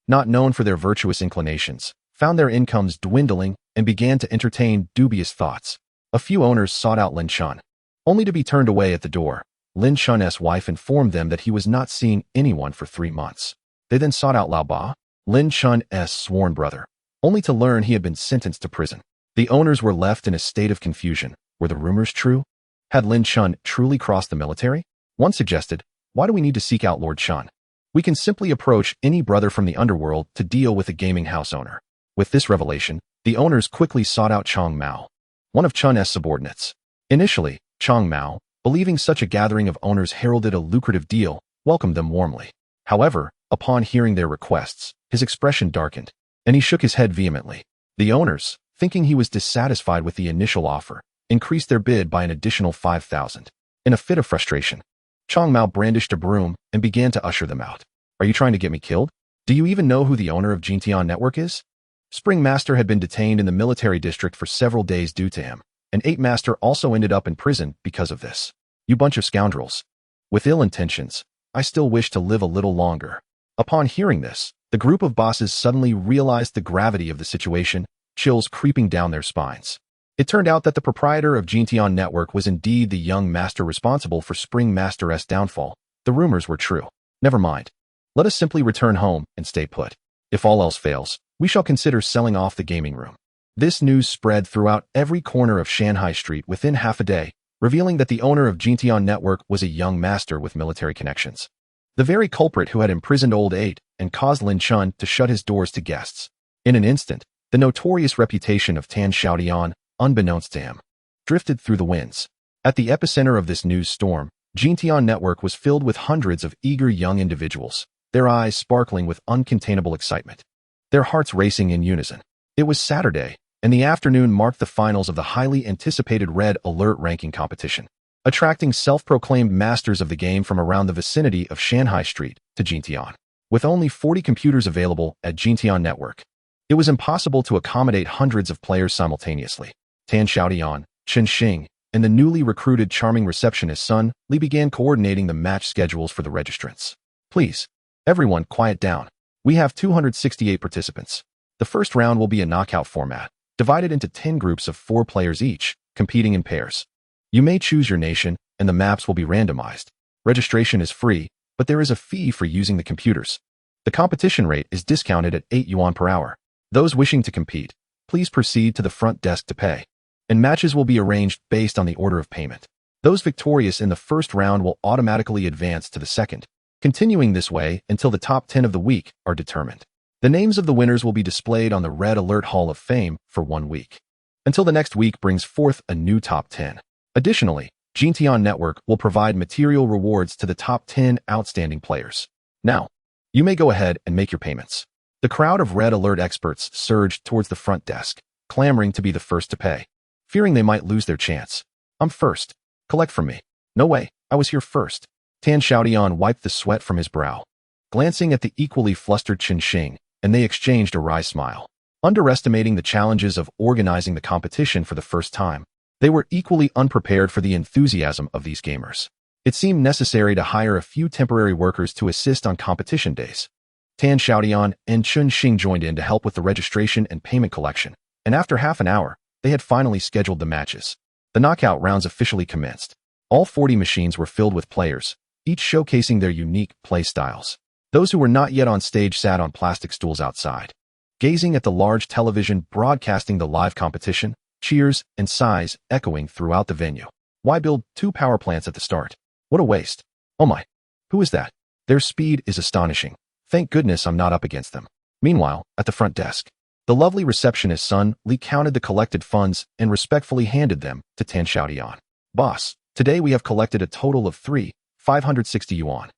not known for their virtuous inclinations, found their incomes dwindling and began to entertain dubious thoughts. A few owners sought out Lin Shan, only to be turned away at the door. Lin Shan's wife informed them that he was not seeing anyone for 3 months. They then sought out Lao Ba, Lin Shan's sworn brother, only to learn he had been sentenced to prison. The owners were left in a state of confusion. Were the rumors true? Had Lin Shan truly crossed the military? One suggested, why do we need to seek out Lord Shan? We can simply approach any brother from the underworld to deal with a gaming house owner. With this revelation, the owners quickly sought out Chang Mao, one of Chun's subordinates. Initially, Chang Mao, believing such a gathering of owners heralded a lucrative deal, welcomed them warmly. However, upon hearing their requests, his expression darkened, and he shook his head vehemently. The owners, thinking he was dissatisfied with the initial offer, increased their bid by an additional 5,000. In a fit of frustration, Chang Mao brandished a broom and began to usher them out. Are you trying to get me killed? Do you even know who the owner of Xiaotian Network is? Spring Master had been detained in the military district for several days due to him, and 8 Master also ended up in prison because of this. You bunch of scoundrels. With ill intentions, I still wish to live a little longer. Upon hearing this, The group of bosses suddenly realized the gravity of the situation, chills creeping down their spines. It turned out that the proprietor of Xiaotian network was indeed the young master responsible for Spring Master's downfall. The rumors were true. Never mind. Let us simply return home and stay put. If all else fails, we shall consider selling off the gaming room. This news spread throughout every corner of Shanghai Street within half a day, revealing that the owner of Xiaotian network was a young master with military connections. The very culprit who had imprisoned old 8 and caused Lin Chun to shut his doors to guests. In an instant, the notorious reputation of Tan Xiaotian, unbeknownst to him, drifted through the winds. At the epicenter of this news storm, Xiaotian network was filled with hundreds of eager young individuals, their eyes sparkling with uncontainable excitement, their hearts racing in unison. It was Saturday, and the afternoon marked the finals of the highly anticipated Red Alert ranking competition, attracting self-proclaimed masters of the game from around the vicinity of Shanghai Street to Xiaotian. With only 40 computers available at Xiaotian network, it was impossible to accommodate hundreds of players simultaneously. Tan Xiaotian, Chen Xing, and the newly recruited charming receptionist Sun Li began coordinating the match schedules for the registrants. Please, everyone quiet down. We have 268 participants. The first round will be a knockout format, divided into 10 groups of 4 players each, competing in pairs. You may choose your nation, and the maps will be randomized. Registration is free, but there is a fee for using the computers. The competition rate is discounted at 8 yuan per hour. Those wishing to compete, please proceed to the front desk to pay, and matches will be arranged based on the order of payment. Those victorious in the first round will automatically advance to the second, continuing this way until the top 10 of the week are determined. The names of the winners will be displayed on the Red Alert Hall of Fame for 1 week, until the next week brings forth a new top 10. Additionally, Xiaotian network will provide material rewards to the top 10 outstanding players. Now, you may go ahead and make your payments. The crowd of Red Alert experts surged towards the front desk, clamoring to be the first to pay, fearing they might lose their chance. I'm first. Collect from me. No way, I was here first. Tan Xiaotian wiped the sweat from his brow, glancing at the equally flustered Chen Xing, and they exchanged a wry smile. Underestimating the challenges of organizing the competition for the first time, they were equally unprepared for the enthusiasm of these gamers. It seemed necessary to hire a few temporary workers to assist on competition days. Tan Xiaotian and Chen Xing joined in to help with the registration and payment collection, and after half an hour, they had finally scheduled the matches. The knockout rounds officially commenced. All 40 machines were filled with players, each showcasing their unique play styles. Those who were not yet on stage sat on plastic stools outside, gazing at the large television broadcasting the live competition, cheers and sighs echoing throughout the venue. Why build 2 power plants at the start? What a waste. Oh my. Who is that? Their speed is astonishing. Thank goodness I'm not up against them. Meanwhile, at the front desk, the lovely receptionist Sun Li counted the collected funds and respectfully handed them to Tan Xiaotian. Boss, today we have collected a total of 560 yuan.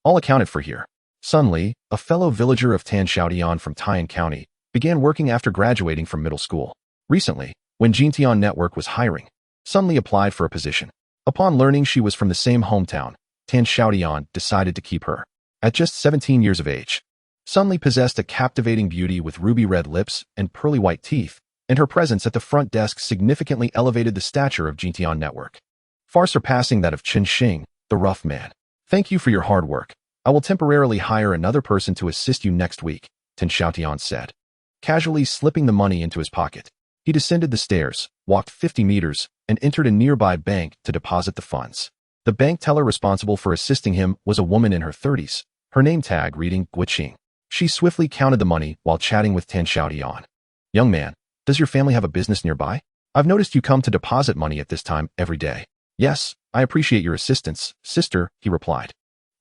All accounted for here. Sun Li, a fellow villager of Tan Xiaotian from Taiyuan County, began working after graduating from middle school. Recently, when Xiaotian network was hiring, Sun Li applied for a position. Upon learning she was from the same hometown, Tan Xiaotian decided to keep her. At just 17 years of age, Sun Li possessed a captivating beauty with ruby red lips and pearly white teeth, and her presence at the front desk significantly elevated the stature of Xiaotian network, far surpassing that of Chen Xing, the rough man. Thank you for your hard work. I will temporarily hire another person to assist you next week, Tan Xiaotian said, casually slipping the money into his pocket. He descended the stairs, walked 50 meters, and entered a nearby bank to deposit the funds. The bank teller responsible for assisting him was a woman in her 30s, her name tag reading Guiqing. She swiftly counted the money while chatting with Tan Xiaotian. Young man, does your family have a business nearby? I've noticed you come to deposit money at this time every day. Yes, I appreciate your assistance, sister, he replied.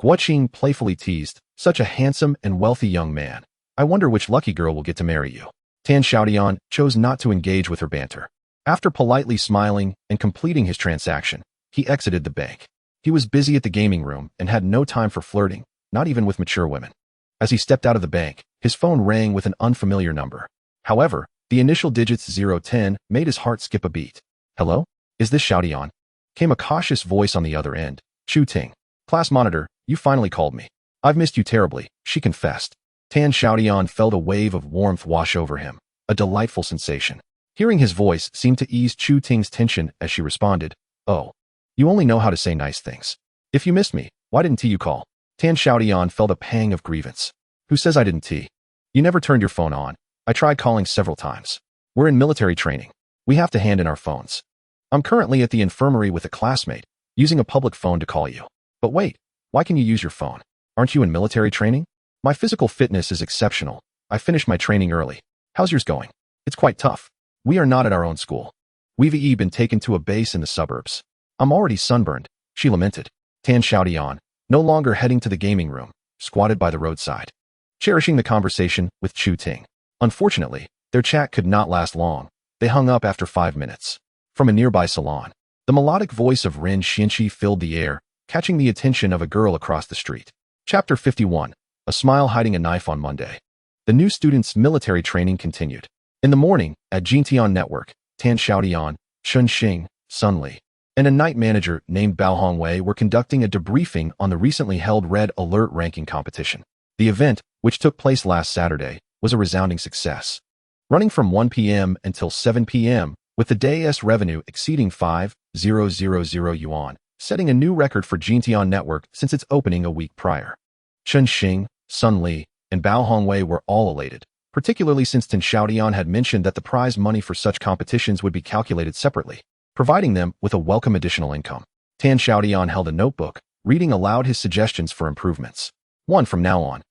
Guiqing playfully teased, such a handsome and wealthy young man. I wonder which lucky girl will get to marry you. Tan Xiaotian chose not to engage with her banter. After politely smiling and completing his transaction, he exited the bank. He was busy at the gaming room and had no time for flirting, not even with mature women. As he stepped out of the bank, his phone rang with an unfamiliar number. However, the initial digits 010 made his heart skip a beat. Hello? Is this Xiaotian? Came a cautious voice on the other end. Chu Ting. Class monitor, you finally called me. I've missed you terribly, she confessed. Tan Xiaotian felt a wave of warmth wash over him, a delightful sensation. Hearing his voice seemed to ease Chu Ting's tension as she responded, Oh, you only know how to say nice things. If you missed me, why didn't you call? Tan Xiaotian felt a pang of grievance. Who says I didn't? You never turned your phone on. I tried calling several times. We're in military training. We have to hand in our phones. I'm currently at the infirmary with a classmate, using a public phone to call you. But wait, why can you use your phone? Aren't you in military training? My physical fitness is exceptional. I finished my training early. How's yours going? It's quite tough. We are not at our own school. We've been taken to a base in the suburbs. I'm already sunburned, she lamented. Tan Xiaotian, no longer heading to the gaming room, squatted by the roadside, cherishing the conversation with Chu Ting. Unfortunately, their chat could not last long. They hung up after 5 minutes. From a nearby salon, the melodic voice of Ren Xianqi filled the air, catching the attention of a girl across the street. Chapter 51. A smile hiding a knife on Monday. The new students' military training continued. In the morning, at Jintian Network, Tan Xiaotian, Chun Xing, Sun Li, and a night manager named Bao Hongwei were conducting a debriefing on the recently held Red Alert ranking competition. The event, which took place last Saturday, was a resounding success. Running from 1 p.m. until 7 p.m., with the day's revenue exceeding 5,000 yuan, setting a new record for Jintian Network since its opening a week prior. Chun Xing, Sun Li, and Bao Hongwei were all elated, particularly since Tan Xiaotian had mentioned that the prize money for such competitions would be calculated separately, providing them with a welcome additional income. Tan Xiaotian held a notebook, reading aloud his suggestions for improvements. 1. From now on,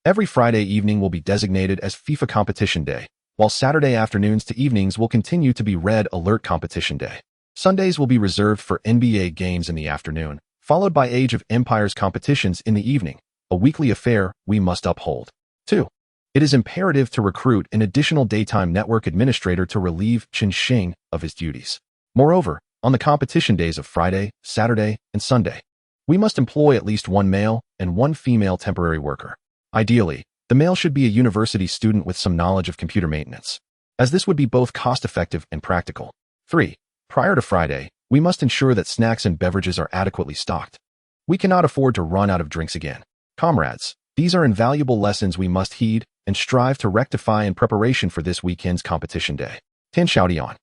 every Friday evening will be designated as FIFA Competition Day, while Saturday afternoons to evenings will continue to be Red Alert Competition Day. Sundays will be reserved for NBA games in the afternoon, followed by Age of Empires competitions in the evening, a weekly affair we must uphold. 2. It is imperative to recruit an additional daytime network administrator to relieve Chun Xing of his duties. Moreover, on the competition days of Friday, Saturday, and Sunday, we must employ at least one male and one female temporary worker. Ideally, the male should be a university student with some knowledge of computer maintenance, as this would be both cost-effective and practical. 3. Prior to Friday, we must ensure that snacks and beverages are adequately stocked. We cannot afford to run out of drinks again. Comrades, these are invaluable lessons we must heed and strive to rectify in preparation for this weekend's competition day. Tan Xiaotian,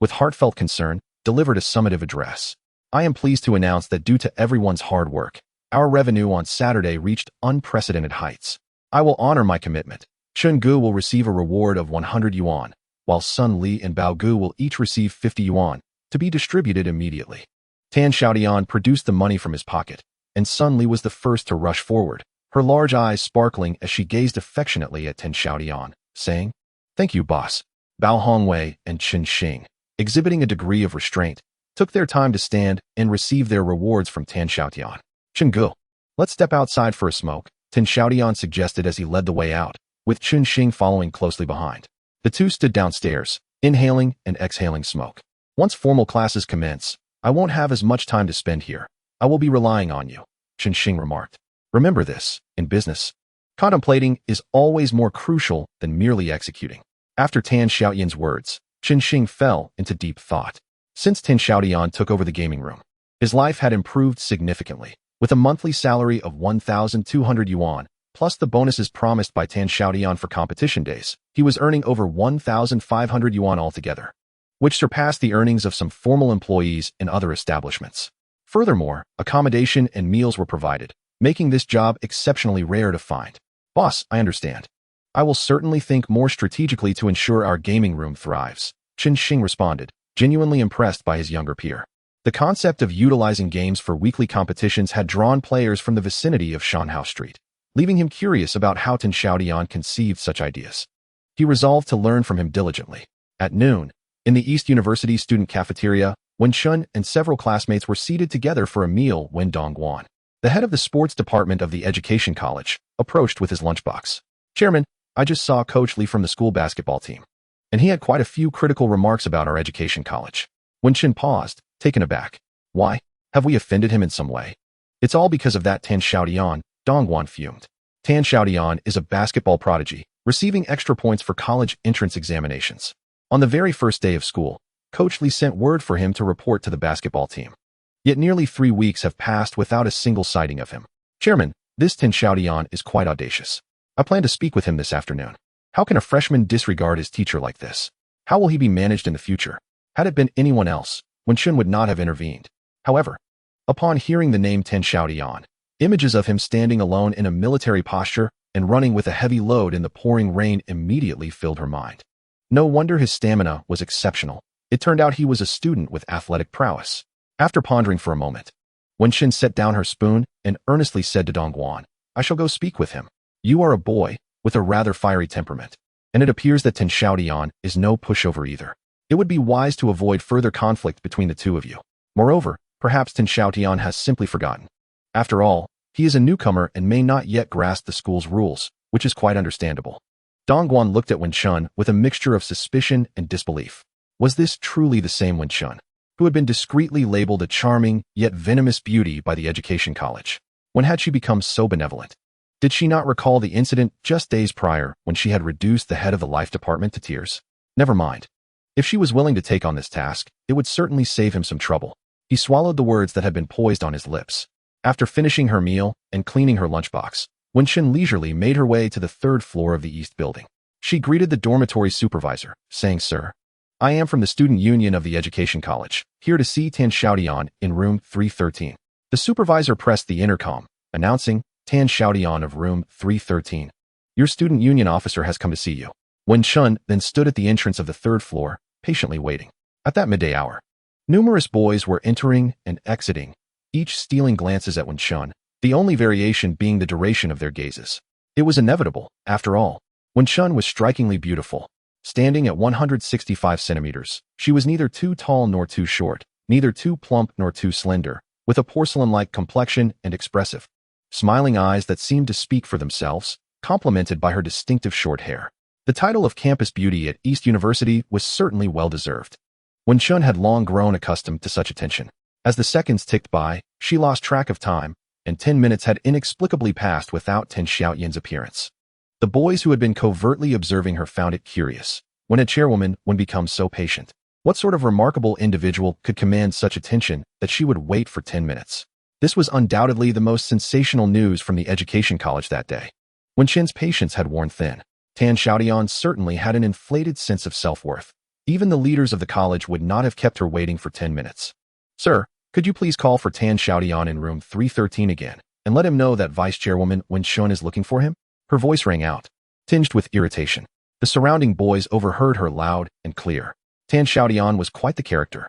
with heartfelt concern, delivered a summative address. I am pleased to announce that due to everyone's hard work, our revenue on Saturday reached unprecedented heights. I will honor my commitment. Chun Gu will receive a reward of 100 yuan, while Sun Li and Bao Gu will each receive 50 yuan, to be distributed immediately. Tan Xiaotian produced the money from his pocket, and Sun Li was the first to rush forward, her large eyes sparkling as she gazed affectionately at Tan Xiaotian, saying, "Thank you, boss." Bao Hongwei and Chun Xing, exhibiting a degree of restraint, took their time to stand and receive their rewards from Tan Xiaotian. "Chun Gu, let's step outside for a smoke," Tan Xiaotian suggested as he led the way out, with Chun Xing following closely behind. The two stood downstairs, inhaling and exhaling smoke. "Once formal classes commence, I won't have as much time to spend here. I will be relying on you," Chun Xing remarked. "Remember this, in business, contemplating is always more crucial than merely executing." After Tan Xiaotian's words, Chun Xing fell into deep thought. Since Tan Xiaotian took over the gaming room, his life had improved significantly. With a monthly salary of 1,200 yuan, plus the bonuses promised by Tan Xiaotian for competition days, he was earning over 1,500 yuan altogether, which surpassed the earnings of some formal employees in other establishments. Furthermore, accommodation and meals were provided, making this job exceptionally rare to find. "Boss, I understand. I will certainly think more strategically to ensure our gaming room thrives," Chun Xing responded, genuinely impressed by his younger peer. The concept of utilizing games for weekly competitions had drawn players from the vicinity of Shanhao Street, leaving him curious about how Tan Xiaotian conceived such ideas. He resolved to learn from him diligently. At noon, in the East University student cafeteria, Wen Chun and several classmates were seated together for a meal when Dongguan, the head of the sports department of the education college, approached with his lunchbox. "Chairman, I just saw Coach Li from the school basketball team, and he had quite a few critical remarks about our education college." Wen Chun paused, taken aback. "Why? Have we offended him in some way?" "It's all because of that Tan Xiaotian," Dongguan fumed. Tan Xiaotian is a basketball prodigy, receiving extra points for college entrance examinations. On the very first day of school, Coach Li sent word for him to report to the basketball team. Yet nearly 3 weeks have passed without a single sighting of him. "Chairman, this Tan Xiaotian is quite audacious. I plan to speak with him this afternoon. How can a freshman disregard his teacher like this? How will he be managed in the future? Had it been anyone else, Wen Chun would not have intervened." However, upon hearing the name Tan Xiaotian, images of him standing alone in a military posture and running with a heavy load in the pouring rain immediately filled her mind. No wonder his stamina was exceptional. It turned out he was a student with athletic prowess. After pondering for a moment, Wenxin set down her spoon and earnestly said to Dongguan, "I shall go speak with him. You are a boy with a rather fiery temperament, and it appears that Xiaotian is no pushover either. It would be wise to avoid further conflict between the two of you. Moreover, perhaps Xiaotian has simply forgotten. After all, he is a newcomer and may not yet grasp the school's rules, which is quite understandable." Dongguan looked at Wenxin with a mixture of suspicion and disbelief. Was this truly the same Wenxin, who had been discreetly labeled a charming yet venomous beauty by the education college? When had she become so benevolent? Did she not recall the incident just days prior when she had reduced the head of the life department to tears? Never mind. If she was willing to take on this task, it would certainly save him some trouble. He swallowed the words that had been poised on his lips. After finishing her meal and cleaning her lunchbox, Wenxin leisurely made her way to the third floor of the East Building. She greeted the dormitory supervisor, saying, "Sir, I am from the Student Union of the Education College, here to see Xiaotian in room 313. The supervisor pressed the intercom, announcing, "Xiaotian of room 313. Your student union officer has come to see you." Wenxin then stood at the entrance of the third floor, patiently waiting. At that midday hour, numerous boys were entering and exiting, each stealing glances at Wenxin, the only variation being the duration of their gazes. It was inevitable, after all. Wenxin was strikingly beautiful. Standing at 165 centimeters, she was neither too tall nor too short, neither too plump nor too slender, with a porcelain-like complexion and expressive, smiling eyes that seemed to speak for themselves, complemented by her distinctive short hair. The title of campus beauty at East University was certainly well-deserved. Wenxin had long grown accustomed to such attention. As the seconds ticked by, she lost track of time, and 10 minutes had inexplicably passed without Xiaotian's appearance. The boys who had been covertly observing her found it curious. When a chairwoman would become so patient, what sort of remarkable individual could command such attention that she would wait for 10 minutes? This was undoubtedly the most sensational news from the education college that day. Wenxin's patience had worn thin. Xiaotian certainly had an inflated sense of self-worth. Even the leaders of the college would not have kept her waiting for 10 minutes. "Sir, could you please call for Xiaotian in room 313 again, and let him know that Vice Chairwoman Wenxin is looking for him?" Her voice rang out, tinged with irritation. The surrounding boys overheard her loud and clear. Xiaotian was quite the character.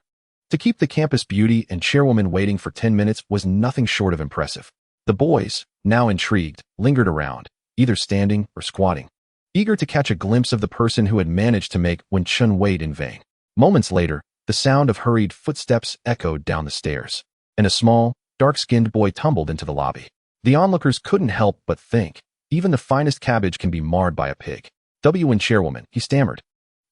To keep the campus beauty and chairwoman waiting for 10 minutes was nothing short of impressive. The boys, now intrigued, lingered around, either standing or squatting, eager to catch a glimpse of the person who had managed to make Wenxin wait in vain. Moments later, the sound of hurried footsteps echoed down the stairs, and a small, dark-skinned boy tumbled into the lobby. The onlookers couldn't help but think, even the finest cabbage can be marred by a pig. "W and chairwoman," he stammered.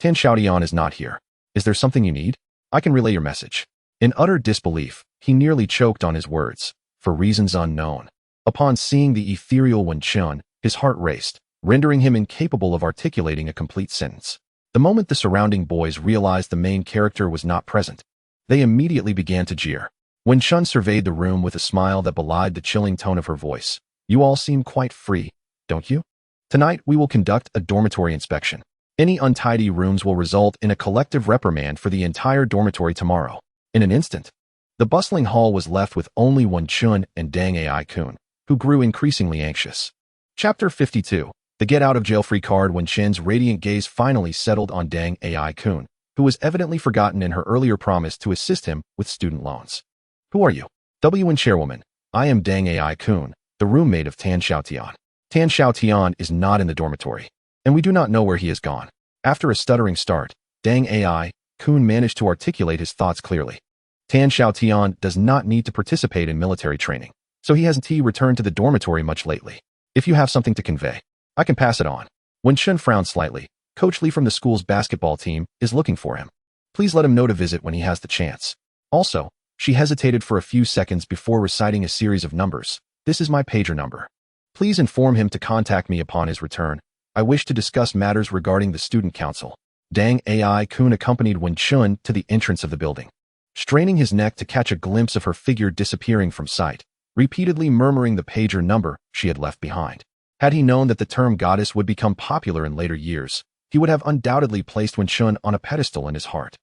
"Xiaotian is not here. Is there something you need? I can relay your message." In utter disbelief, he nearly choked on his words, for reasons unknown. Upon seeing the ethereal Wenxin, his heart raced, rendering him incapable of articulating a complete sentence. The moment the surrounding boys realized the main character was not present, they immediately began to jeer. Wenxin surveyed the room with a smile that belied the chilling tone of her voice. "You all seem quite free, don't you? Tonight we will conduct a dormitory inspection. Any untidy rooms will result in a collective reprimand for the entire dormitory tomorrow." In an instant, the bustling hall was left with only Wenxin and Dang Ai-kun, who grew increasingly anxious. Chapter 52. The get-out-of-jail-free card. Wenxin's radiant gaze finally settled on Dang Ai-kun, who was evidently forgotten in her earlier promise to assist him with student loans. "Who are you?" "W and chairwoman. I am Dang Ai-kun, the roommate of Xiaotian. Xiaotian is not in the dormitory, and we do not know where he has gone." After a stuttering start, Dang Ai-kun managed to articulate his thoughts clearly. Xiaotian does not need to participate in military training, so he hasn't returned to the dormitory much lately. If you have something to convey, I can pass it on. Wenxin frowned slightly. Coach Lee from the school's basketball team is looking for him. Please let him know to visit when he has the chance. Also, she hesitated for a few seconds before reciting a series of numbers. "This is my pager number. Please inform him to contact me upon his return. I wish to discuss matters regarding the student council." Dang Ai-kun accompanied Wenxin to the entrance of the building, straining his neck to catch a glimpse of her figure disappearing from sight, repeatedly murmuring the pager number she had left behind. Had he known that the term goddess would become popular in later years, he would have undoubtedly placed Wenxin on a pedestal in his heart.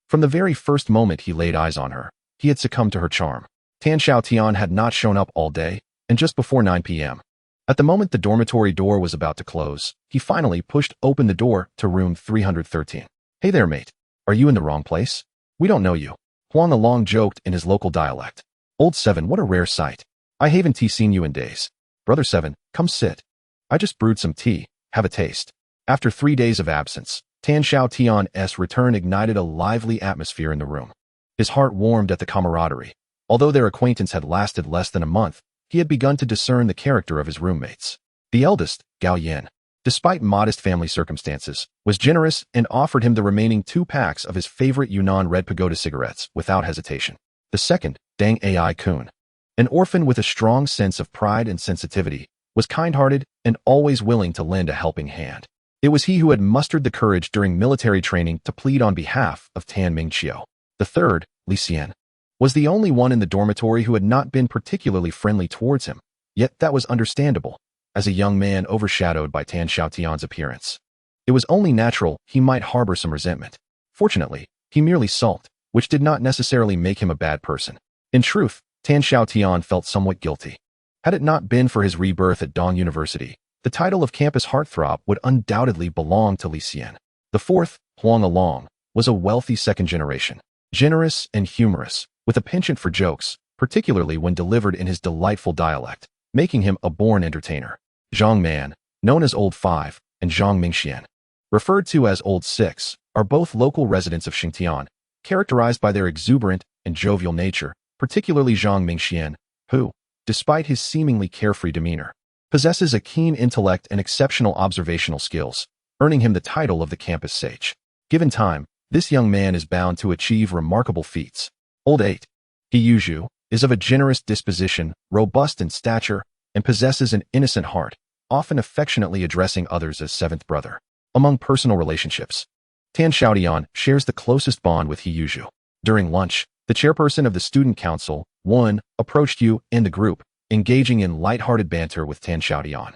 From the very first moment he laid eyes on her, he had succumbed to her charm. Xiaotian had not shown up all day, and just before 9 p.m., At the moment the dormitory door was about to close, he finally pushed open the door to room 313. "Hey there, mate. Are you in the wrong place? We don't know you." Huang Along joked in his local dialect. "Old 7, what a rare sight. I haven't seen you in days. Brother 7, come sit. I just brewed some tea. Have a taste." After 3 days of absence, Tan Xiaotian's return ignited a lively atmosphere in the room. His heart warmed at the camaraderie. Although their acquaintance had lasted less than a month, he had begun to discern the character of his roommates. The eldest, Gao Yan, despite modest family circumstances, was generous and offered him the remaining 2 packs of his favorite Yunnan Red Pagoda cigarettes without hesitation. The second, Dang Ai Kun, an orphan with a strong sense of pride and sensitivity, was kind-hearted and always willing to lend a helping hand. It was he who had mustered the courage during military training to plead on behalf of Tan Mingqiu. The third, Li Xian, was the only one in the dormitory who had not been particularly friendly towards him, yet that was understandable, as a young man overshadowed by Tan Xiaotian's appearance. It was only natural he might harbor some resentment. Fortunately, he merely sulked, which did not necessarily make him a bad person. In truth, Tan Xiaotian felt somewhat guilty. Had it not been for his rebirth at Dong University, the title of campus heartthrob would undoubtedly belong to Li Xian. The fourth, Huang Along, was a wealthy second generation, generous and humorous, with a penchant for jokes, particularly when delivered in his delightful dialect, making him a born entertainer. Zhang Man, known as Old 5, and Zhang Mingxian, referred to as Old 6, are both local residents of Xintian, characterized by their exuberant and jovial nature, particularly Zhang Mingxian, who, despite his seemingly carefree demeanor, possesses a keen intellect and exceptional observational skills, earning him the title of the campus sage. Given time, this young man is bound to achieve remarkable feats. Old 8. He Yuzhu is of a generous disposition, robust in stature, and possesses an innocent heart, often affectionately addressing others as seventh brother. Among personal relationships, Tan Xiaotian shares the closest bond with He Yuzhu. During lunch, the chairperson of the student council, Wen, approached Yu and the group, engaging in light-hearted banter with Tan Xiaotian.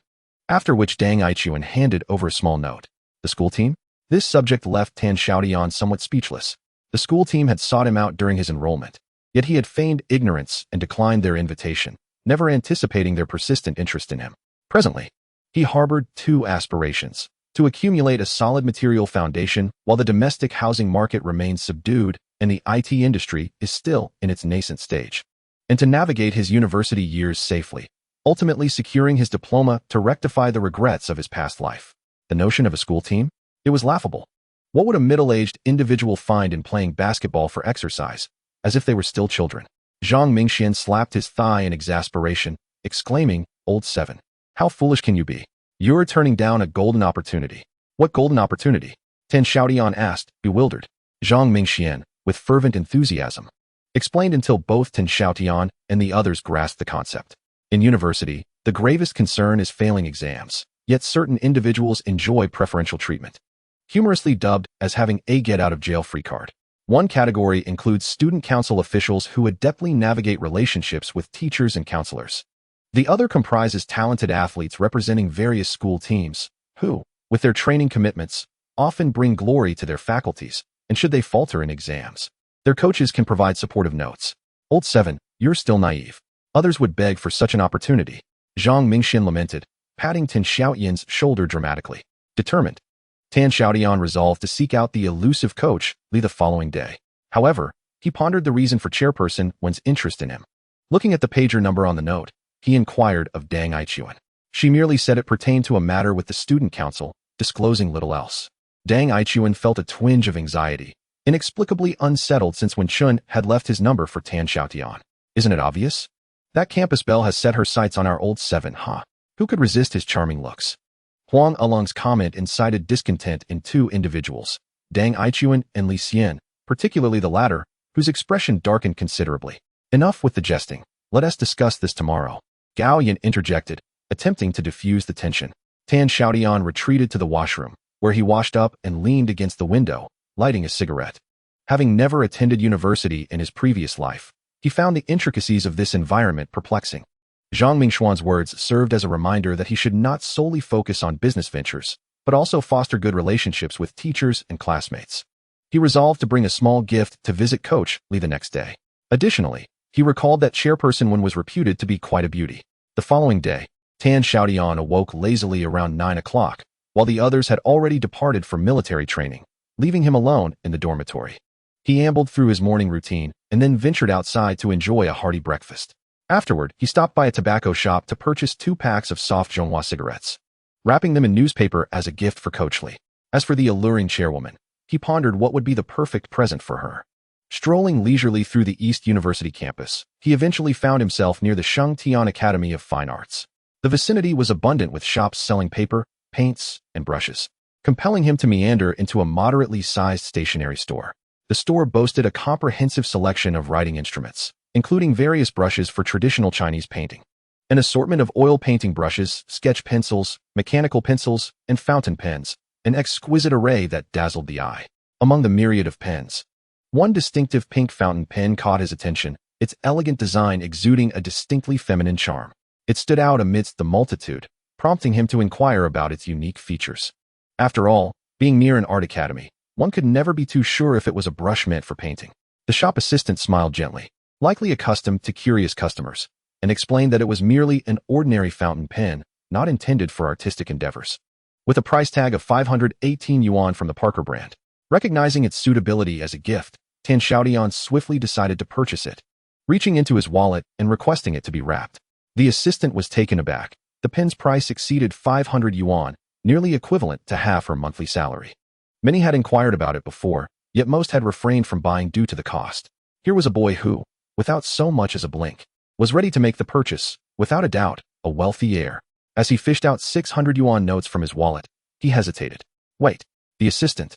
After which Dang Aichuan handed over a small note. The school team? This subject left Tan Xiaotian somewhat speechless. The school team had sought him out during his enrollment, yet he had feigned ignorance and declined their invitation, never anticipating their persistent interest in him. Presently, he harbored 2 aspirations: to accumulate a solid material foundation while the domestic housing market remains subdued and the IT industry is still in its nascent stage, and to navigate his university years safely, ultimately securing his diploma to rectify the regrets of his past life. The notion of a school team? It was laughable. What would a middle-aged individual find in playing basketball for exercise, as if they were still children? Zhang Mingxian slapped his thigh in exasperation, exclaiming, "Old 7, how foolish can you be? You're turning down a golden opportunity." "What golden opportunity?" Tan Xiaotian asked, bewildered. Zhang Mingxian, with fervent enthusiasm, explained until both Tan Xiaotian and the others grasped the concept. In university, the gravest concern is failing exams, yet certain individuals enjoy preferential treatment, humorously dubbed as having a get-out-of-jail-free card. One category includes student council officials who adeptly navigate relationships with teachers and counselors. The other comprises talented athletes representing various school teams, who, with their training commitments, often bring glory to their faculties, and should they falter in exams, their coaches can provide supportive notes. "Old 7, you're still naive. Others would beg for such an opportunity," Zhang Mingxian lamented, patting Tan Xiaotian's shoulder dramatically. Determined, Tan Xiaotian resolved to seek out the elusive coach Li the following day. However, he pondered the reason for Chairperson Wen's interest in him. Looking at the pager number on the note, he inquired of Dang Aichuan. She merely said it pertained to a matter with the student council, disclosing little else. Dang Aichuan felt a twinge of anxiety, inexplicably unsettled since Wen Chun had left his number for Tan Xiaotian. Isn't it obvious? That campus belle has set her sights on our old 7, huh? Who could resist his charming looks? Huang Along's comment incited discontent in 2 individuals, Dang Aichuan and Li Xian, particularly the latter, whose expression darkened considerably. "Enough with the jesting. Let us discuss this tomorrow," Gao Yan interjected, attempting to diffuse the tension. Tan Xiaotian retreated to the washroom, where he washed up and leaned against the window, lighting a cigarette. Having never attended university in his previous life, he found the intricacies of this environment perplexing. Zhang Mingxuan's words served as a reminder that he should not solely focus on business ventures, but also foster good relationships with teachers and classmates. He resolved to bring a small gift to visit Coach Li the next day. Additionally, he recalled that Chairperson Wen was reputed to be quite a beauty. The following day, Tan Xiaotian awoke lazily around 9 o'clock, while the others had already departed for military training, leaving him alone in the dormitory. He ambled through his morning routine and then ventured outside to enjoy a hearty breakfast. Afterward, he stopped by a tobacco shop to purchase 2 packs of soft Zhonghua cigarettes, wrapping them in newspaper as a gift for Coach Li. As for the alluring chairwoman, he pondered what would be the perfect present for her. Strolling leisurely through the East University campus, he eventually found himself near the Xiaotian Academy of Fine Arts. The vicinity was abundant with shops selling paper, paints, and brushes, compelling him to meander into a moderately sized stationery store. The store boasted a comprehensive selection of writing instruments, including various brushes for traditional Chinese painting, an assortment of oil painting brushes, sketch pencils, mechanical pencils, and fountain pens, an exquisite array that dazzled the eye. Among the myriad of pens, one distinctive pink fountain pen caught his attention, its elegant design exuding a distinctly feminine charm. It stood out amidst the multitude, prompting him to inquire about its unique features. After all, being near an art academy, one could never be too sure if it was a brush meant for painting. The shop assistant smiled gently, likely accustomed to curious customers, and explained that it was merely an ordinary fountain pen, not intended for artistic endeavors. With a price tag of 518 yuan from the Parker brand, recognizing its suitability as a gift, Tan Xiaotian swiftly decided to purchase it, reaching into his wallet and requesting it to be wrapped. The assistant was taken aback. The pen's price exceeded 500 yuan, nearly equivalent to half her monthly salary. Many had inquired about it before, yet most had refrained from buying due to the cost. Here was a boy who, without so much as a blink, was ready to make the purchase, without a doubt, a wealthy heir. As he fished out 600 yuan notes from his wallet, he hesitated. Wait, the assistant,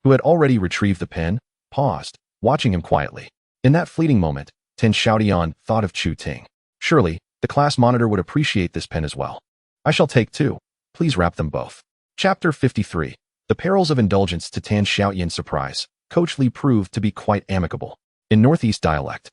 who had already retrieved the pen, paused, watching him quietly. In that fleeting moment, Tan Xiaotian thought of Chu Ting. Surely, the class monitor would appreciate this pen as well. I shall take 2. Please wrap them both. Chapter 53. The perils of indulgence. To Tan Xiaotian's surprise, Coach Li proved to be quite amicable. In Northeast dialect,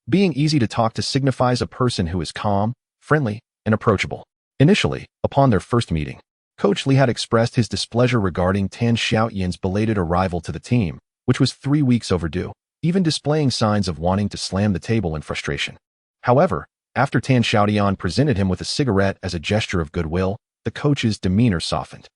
being easy to talk to signifies a person who is calm, friendly, and approachable. Initially, upon their first meeting, Coach Li had expressed his displeasure regarding Tan Xiaotian's belated arrival to the team, which was 3 weeks overdue, even displaying signs of wanting to slam the table in frustration. However, after Tan Xiaotian presented him with a cigarette as a gesture of goodwill, the coach's demeanor softened.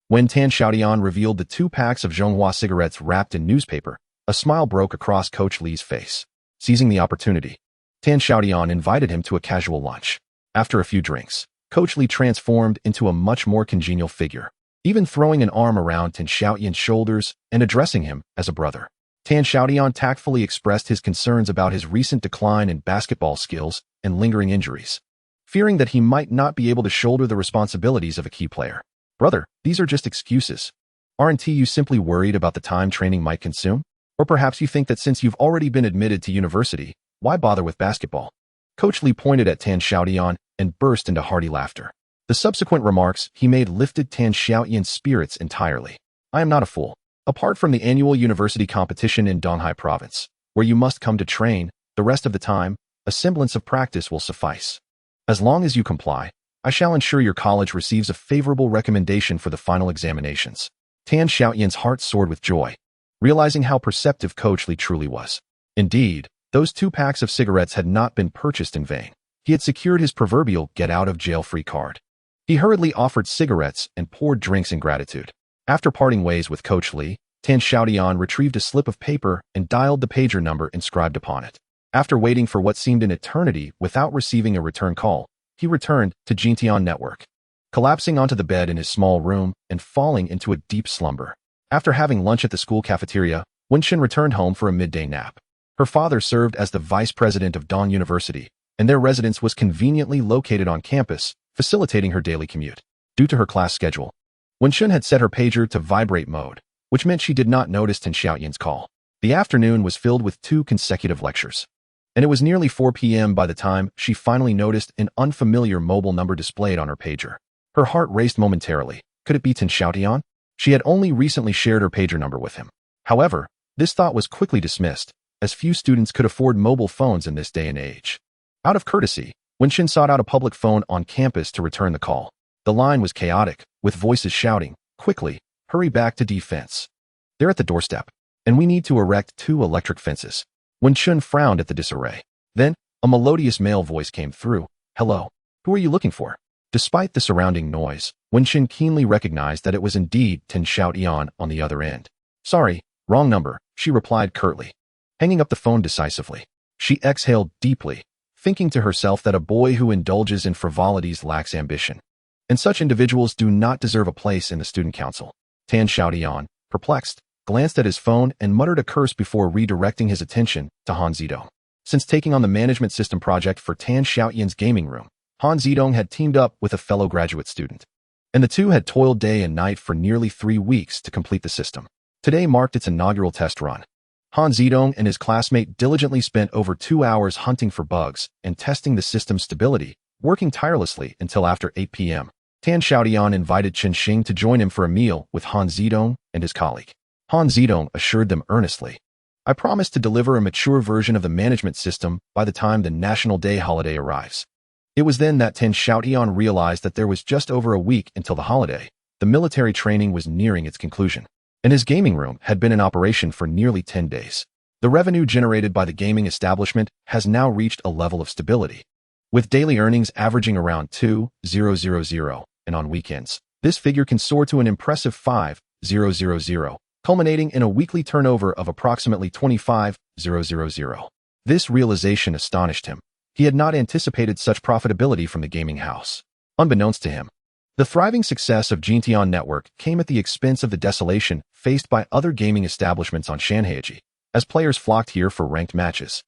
When Tan Xiaotian revealed the 2 packs of Zhonghua cigarettes wrapped in newspaper, a smile broke across Coach Li's face. Seizing the opportunity, Tan Xiaotian invited him to a casual lunch. After a few drinks, Coach Li transformed into a much more congenial figure, even throwing an arm around Tan Xiaotian's shoulders and addressing him as a brother. Tan Xiaotian tactfully expressed his concerns about his recent decline in basketball skills and lingering injuries, fearing that he might not be able to shoulder the responsibilities of a key player. Brother, these are just excuses. Aren't you simply worried about the time training might consume? Or perhaps you think that since you've already been admitted to university, why bother with basketball? Coach Li pointed at Tan Xiaotian and burst into hearty laughter. The subsequent remarks he made lifted Tan Xiaotian's spirits entirely. I am not a fool. Apart from the annual university competition in Donghai province, where you must come to train, the rest of the time, a semblance of practice will suffice. As long as you comply, I shall ensure your college receives a favorable recommendation for the final examinations. Tan Xiaotian's heart soared with joy, realizing how perceptive Coach Li truly was. Indeed, those 2 packs of cigarettes had not been purchased in vain. He had secured his proverbial get-out-of-jail-free card. He hurriedly offered cigarettes and poured drinks in gratitude. After parting ways with Coach Li, Tan Xiaotian retrieved a slip of paper and dialed the pager number inscribed upon it. After waiting for what seemed an eternity without receiving a return call, he returned to Jintian Network, collapsing onto the bed in his small room and falling into a deep slumber. After having lunch at the school cafeteria, Wenxin returned home for a midday nap. Her father served as the vice president of Dong University, and their residence was conveniently located on campus, facilitating her daily commute. Due to her class schedule, Wenxin had set her pager to vibrate mode, which meant she did not notice Tan Xiaotian's call. The afternoon was filled with 2 consecutive lectures, and it was nearly 4 p.m. by the time she finally noticed an unfamiliar mobile number displayed on her pager. Her heart raced momentarily. Could it be Tan Xiaotian? She had only recently shared her pager number with him. However, this thought was quickly dismissed, as few students could afford mobile phones in this day and age. Out of courtesy, Wenxin sought out a public phone on campus to return the call. The line was chaotic, with voices shouting, "Quickly, hurry back to defense. They're at the doorstep, and we need to erect 2 electric fences." Wenxin frowned at the disarray. Then, a melodious male voice came through. "Hello, who are you looking for?" Despite the surrounding noise, Wenxin keenly recognized that it was indeed Xiaotian on the other end. "Sorry, wrong number," she replied curtly. Hanging up the phone decisively, she exhaled deeply, thinking to herself that a boy who indulges in frivolities lacks ambition, and such individuals do not deserve a place in the student council. Xiaotian, perplexed, glanced at his phone and muttered a curse before redirecting his attention to Han Zidong. Since taking on the management system project for Xiaotian's gaming room, Han Zidong had teamed up with a fellow graduate student, and the two had toiled day and night for nearly 3 weeks to complete the system. Today marked its inaugural test run. Han Zidong and his classmate diligently spent over 2 hours hunting for bugs and testing the system's stability, working tirelessly until after 8 p.m. Xiaotian invited Chen Xing to join him for a meal with Han Zidong and his colleague. Han Zidong assured them earnestly, "I promise to deliver a mature version of the management system by the time the National Day holiday arrives." It was then that Xiaotian realized that there was just over a week until the holiday. The military training was nearing its conclusion, and his gaming room had been in operation for nearly 10 days. The revenue generated by the gaming establishment has now reached a level of stability, with daily earnings averaging around 2,000, and on weekends, this figure can soar to an impressive 5,000, culminating in a weekly turnover of approximately 25,000. This realization astonished him. He had not anticipated such profitability from the gaming house. Unbeknownst to him, the thriving success of Jintian Network came at the expense of the desolation faced by other gaming establishments on Shanhaiji, as players flocked here for ranked matches,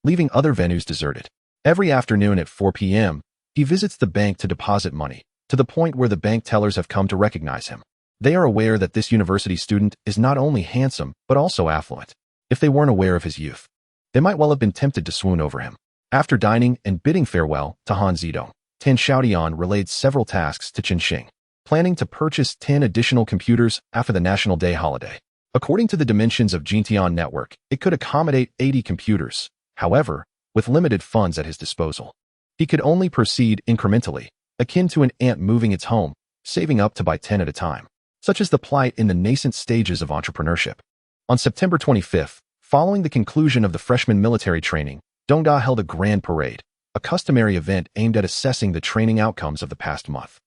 leaving other venues deserted. Every afternoon at 4 p.m., he visits the bank to deposit money, to the point where the bank tellers have come to recognize him. They are aware that this university student is not only handsome, but also affluent. If they weren't aware of his youth, they might well have been tempted to swoon over him. After dining and bidding farewell to Han Zidong, Xiaotian relayed several tasks to Chen Xing, planning to purchase 10 additional computers after the National Day holiday. According to the dimensions of Jintian Network, it could accommodate 80 computers. However, with limited funds at his disposal, he could only proceed incrementally, akin to an ant moving its home, saving up to buy 10 at a time. Such is the plight in the nascent stages of entrepreneurship. On September 25th, following the conclusion of the freshman military training, Dongda held a grand parade, a customary event aimed at assessing the training outcomes of the past month.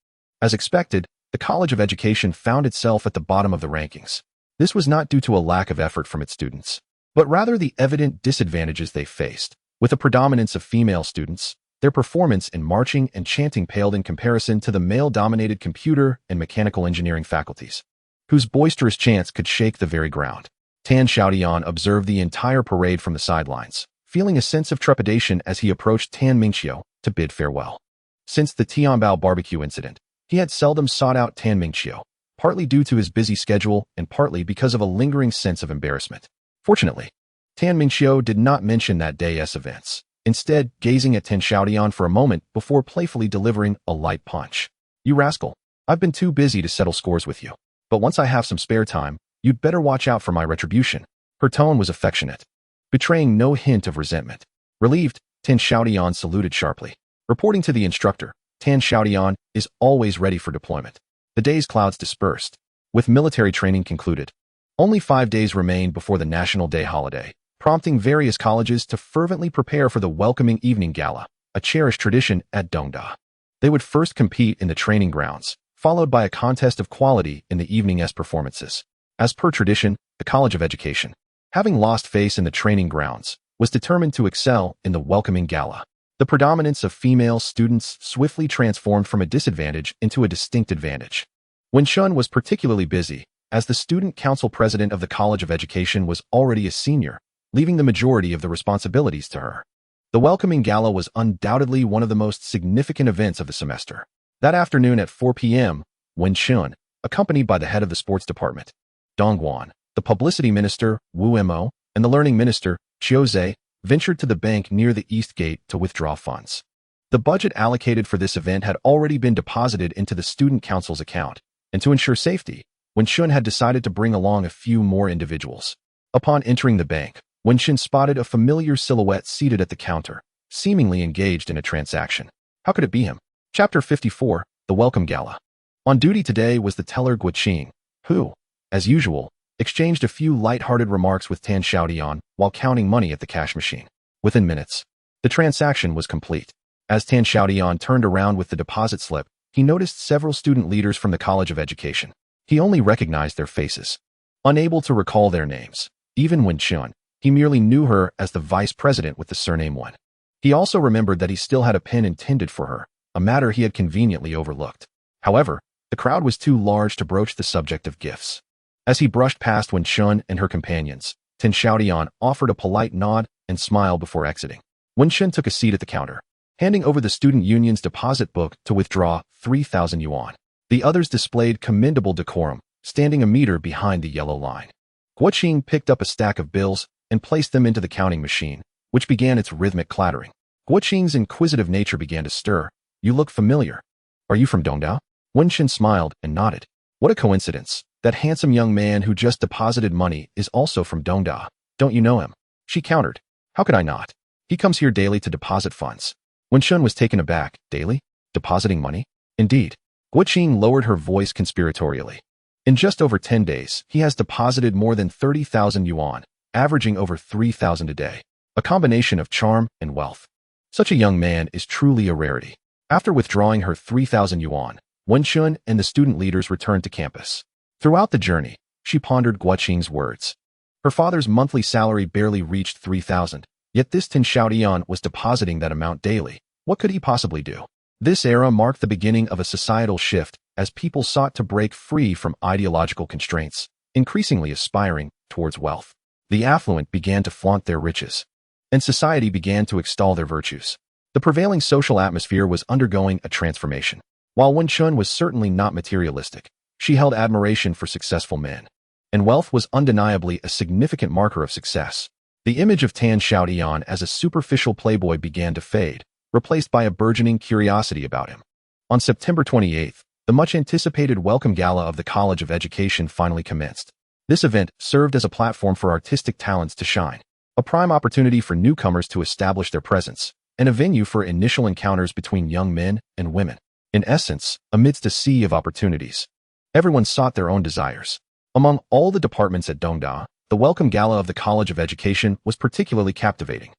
As expected, the College of Education found itself at the bottom of the rankings. This was not due to a lack of effort from its students, but rather the evident disadvantages they faced. With a predominance of female students, their performance in marching and chanting paled in comparison to the male-dominated computer and mechanical engineering faculties, whose boisterous chants could shake the very ground. Xiaotian observed the entire parade from the sidelines, feeling a sense of trepidation as he approached Tan Mingqiu to bid farewell. Since the Tianbao barbecue incident, he had seldom sought out Tan Mingqiu, partly due to his busy schedule and partly because of a lingering sense of embarrassment. Fortunately, Tan Mingqiu did not mention that day's events, instead gazing at Xiaotian for a moment before playfully delivering a light punch. "You rascal, I've been too busy to settle scores with you, but once I have some spare time, you'd better watch out for my retribution." Her tone was affectionate, betraying no hint of resentment. Relieved, Xiaotian saluted sharply. Reporting to the instructor, Xiaotian is always ready for deployment. The day's clouds dispersed, with military training concluded. Only 5 days remained before the National Day holiday, prompting various colleges to fervently prepare for the welcoming evening gala, a cherished tradition at Dongda. They would first compete in the training grounds, followed by a contest of quality in the evening's performances. As per tradition, the College of Education, having lost face in the training grounds, was determined to excel in the welcoming gala. The predominance of female students swiftly transformed from a disadvantage into a distinct advantage. Wenxin was particularly busy, as the student council president of the College of Education was already a senior, leaving the majority of the responsibilities to her. The welcoming gala was undoubtedly one of the most significant events of the semester. That afternoon at 4 p.m., Wenxin, accompanied by the head of the sports department, Dongguan, the publicity minister, Wu Mo, and the learning minister, Qiu Zhe, ventured to the bank near the East Gate to withdraw funds. The budget allocated for this event had already been deposited into the student council's account, and to ensure safety, Wenxin had decided to bring along a few more individuals. Upon entering the bank, Wenxin spotted a familiar silhouette seated at the counter, seemingly engaged in a transaction. How could it be him? Chapter 54, The Welcome Gala. On duty today was the teller Guoqing, who, as usual, exchanged a few light-hearted remarks with Xiaotian while counting money at the cash machine. Within minutes, the transaction was complete. As Xiaotian turned around with the deposit slip, he noticed several student leaders from the College of Education. He only recognized their faces, unable to recall their names. Even when Xiaotian, he merely knew her as the vice president with the surname Wen. He also remembered that he still had a pen intended for her, a matter he had conveniently overlooked. However, the crowd was too large to broach the subject of gifts. As he brushed past Wen Shun and her companions, Xiaotian offered a polite nod and smile before exiting. Wen Shun took a seat at the counter, handing over the student union's deposit book to withdraw 3,000 yuan. The others displayed commendable decorum, standing a meter behind the yellow line. Guoqing picked up a stack of bills and placed them into the counting machine, which began its rhythmic clattering. Guoqing's inquisitive nature began to stir. "You look familiar. Are you from Dongdao?" Wen Shun smiled and nodded. "What a coincidence. That handsome young man who just deposited money is also from Dongdao. Don't you know him?" She countered. "How could I not? He comes here daily to deposit funds." Wen Shun was taken aback. "Daily? Depositing money?" "Indeed." Guoqing lowered her voice conspiratorially. "In just over 10 days, he has deposited more than 30,000 yuan, averaging over 3,000 a day. A combination of charm and wealth. Such a young man is truly a rarity." After withdrawing her 3,000 yuan, Wen Shun and the student leaders returned to campus. Throughout the journey, she pondered Guoqing's words. Her father's monthly salary barely reached 3,000, yet this Xiaotian was depositing that amount daily. What could he possibly do? This era marked the beginning of a societal shift as people sought to break free from ideological constraints, increasingly aspiring towards wealth. The affluent began to flaunt their riches, and society began to extol their virtues. The prevailing social atmosphere was undergoing a transformation. While Wen Shun was certainly not materialistic, she held admiration for successful men, and wealth was undeniably a significant marker of success. The image of Xiaotian as a superficial playboy began to fade, replaced by a burgeoning curiosity about him. On September 28th, the much-anticipated welcome gala of the College of Education finally commenced. This event served as a platform for artistic talents to shine, a prime opportunity for newcomers to establish their presence, and a venue for initial encounters between young men and women. In essence, amidst a sea of opportunities, everyone sought their own desires. Among all the departments at Dongdao, the welcome gala of the College of Education was particularly captivating,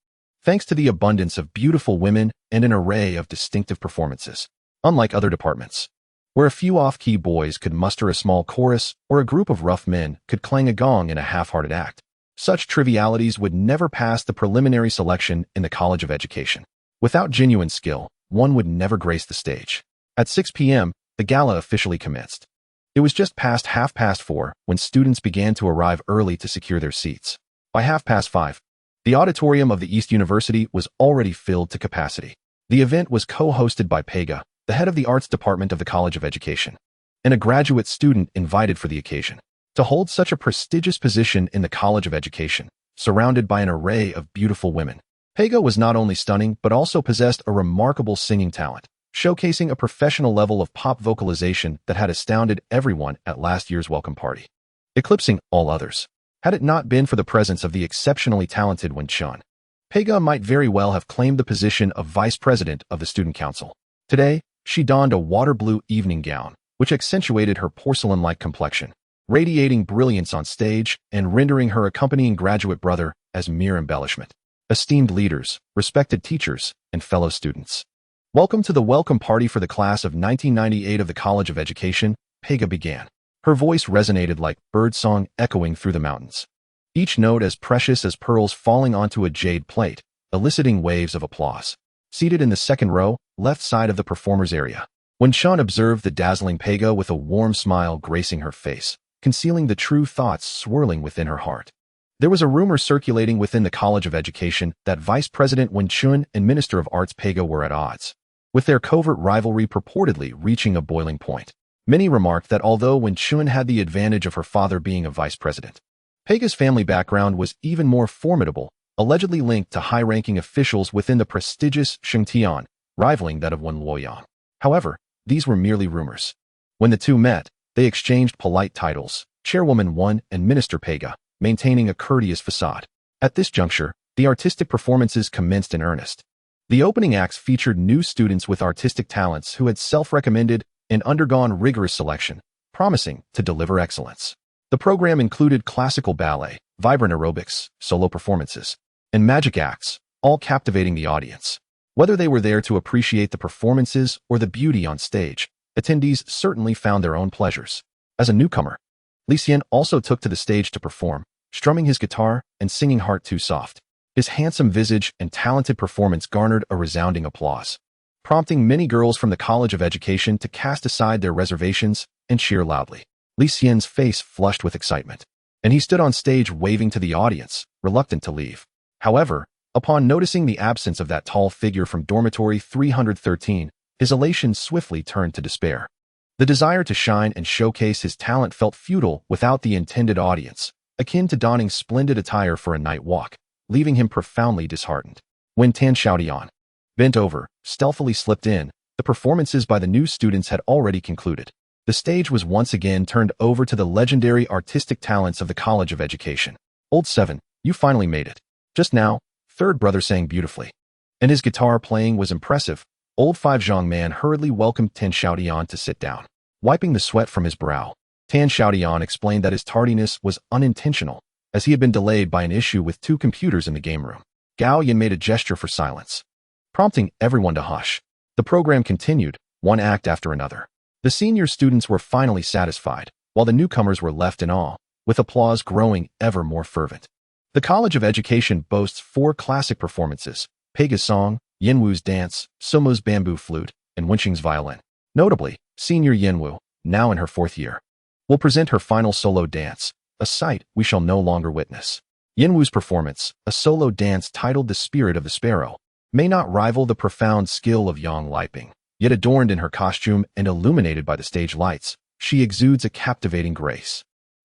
thanks to the abundance of beautiful women and an array of distinctive performances. Unlike other departments, where a few off-key boys could muster a small chorus or a group of rough men could clang a gong in a half-hearted act, such trivialities would never pass the preliminary selection in the College of Education. Without genuine skill, one would never grace the stage. At 6 p.m., the gala officially commenced. It was just past 4:30 when students began to arrive early to secure their seats. By 5:30, the auditorium of the East University was already filled to capacity. The event was co-hosted by Pega, the head of the arts department of the College of Education, and a graduate student invited for the occasion. To hold such a prestigious position in the College of Education, surrounded by an array of beautiful women, Pega was not only stunning but also possessed a remarkable singing talent, showcasing a professional level of pop vocalization that had astounded everyone at last year's welcome party, eclipsing all others. Had it not been for the presence of the exceptionally talented Wen Shun, Pega might very well have claimed the position of vice president of the student council. Today, she donned a water blue evening gown, which accentuated her porcelain-like complexion, radiating brilliance on stage and rendering her accompanying graduate brother as mere embellishment. Esteemed leaders, respected teachers, and fellow students, welcome to the welcome party for the class of 1998 of the College of Education, Pega began. Her voice resonated like birdsong echoing through the mountains, each note as precious as pearls falling onto a jade plate, eliciting waves of applause. Seated in the second row, left side of the performers' area, Wen Shun observed the dazzling Pega with a warm smile gracing her face, concealing the true thoughts swirling within her heart. There was a rumor circulating within the College of Education that Vice President Wen Shun and Minister of Arts Pega were at odds, with their covert rivalry purportedly reaching a boiling point. Many remarked that although Wen Shun had the advantage of her father being a vice president, Pega's family background was even more formidable, allegedly linked to high-ranking officials within the prestigious Xiaotian, rivaling that of Wen Luoyang. However, these were merely rumors. When the two met, they exchanged polite titles, Chairwoman Wen and Minister Pega, maintaining a courteous facade. At this juncture, the artistic performances commenced in earnest. The opening acts featured new students with artistic talents who had self-recommended and undergone rigorous selection, promising to deliver excellence. The program included classical ballet, vibrant aerobics, solo performances, and magic acts, all captivating the audience. Whether they were there to appreciate the performances or the beauty on stage, attendees certainly found their own pleasures. As a newcomer, Xiaotian also took to the stage to perform, strumming his guitar and singing Heart Too Soft. His handsome visage and talented performance garnered a resounding applause, prompting many girls from the College of Education to cast aside their reservations and cheer loudly. Xiaotian's face flushed with excitement, and he stood on stage waving to the audience, reluctant to leave. However, upon noticing the absence of that tall figure from dormitory 313, his elation swiftly turned to despair. The desire to shine and showcase his talent felt futile without the intended audience, akin to donning splendid attire for a night walk, leaving him profoundly disheartened. When Xiaotian, bent over, stealthily slipped in, the performances by the new students had already concluded. The stage was once again turned over to the legendary artistic talents of the College of Education. Old 7, you finally made it. Just now, third brother sang beautifully, and his guitar playing was impressive. Old 5 Zhang Man hurriedly welcomed Xiaotian to sit down. Wiping the sweat from his brow, Xiaotian explained that his tardiness was unintentional, as he had been delayed by an issue with 2 computers in the game room. Gao Yan made a gesture for silence, prompting everyone to hush. The program continued, one act after another. The senior students were finally satisfied, while the newcomers were left in awe, with applause growing ever more fervent. The College of Education boasts 4 classic performances: Peiga's song, Yanwu's dance, Sumo's bamboo flute, and Wenxing's violin. Notably, senior Yanwu, now in her 4th year, will present her final solo dance, a sight we shall no longer witness. Yanwu's performance, a solo dance titled The Spirit of the Sparrow, may not rival the profound skill of Yang Liping, yet adorned in her costume and illuminated by the stage lights, she exudes a captivating grace,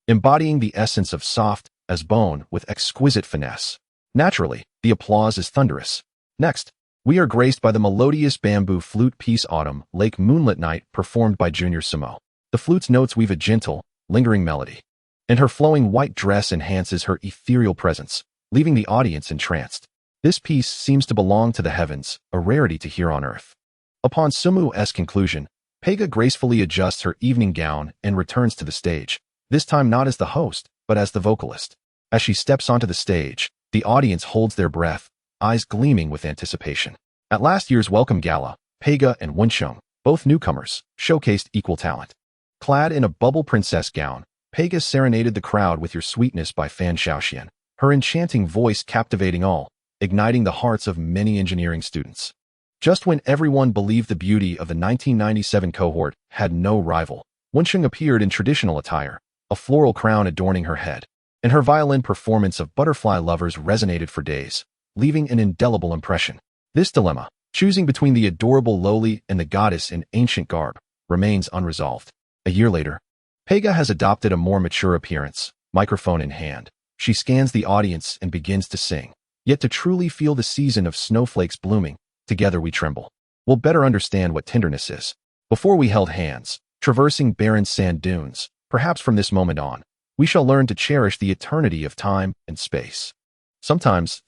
embodying the essence of soft as bone with exquisite finesse. Naturally, the applause is thunderous. Next, we are graced by the melodious bamboo flute piece Autumn Lake Moonlit Night, performed by Junior Sumo. The flute's notes weave a gentle, lingering melody, and her flowing white dress enhances her ethereal presence, leaving the audience entranced. This piece seems to belong to the heavens, a rarity to hear on earth. Upon Sumu's conclusion, Peiga gracefully adjusts her evening gown and returns to the stage, this time not as the host, but as the vocalist. As she steps onto the stage, the audience holds their breath, eyes gleaming with anticipation. At last year's welcome gala, Peiga and Wenxing, both newcomers, showcased equal talent. Clad in a bubble princess gown, Peiga serenaded the crowd with Your Sweetness by Fan Xiaotian, her enchanting voice captivating all, igniting the hearts of many engineering students. Just when everyone believed the beauty of the 1997 cohort had no rival, Wenxing appeared in traditional attire, a floral crown adorning her head, and her violin performance of Butterfly Lovers resonated for days, leaving an indelible impression. This dilemma, choosing between the adorable lowly and the goddess in ancient garb, remains unresolved. A year later, Peiga has adopted a more mature appearance, microphone in hand. She scans the audience and begins to sing. Yet to truly feel the season of snowflakes blooming, together we tremble. We'll better understand what tenderness is. Before we held hands, traversing barren sand dunes, perhaps from this moment on, we shall learn to cherish the eternity of time and space. Sometimes,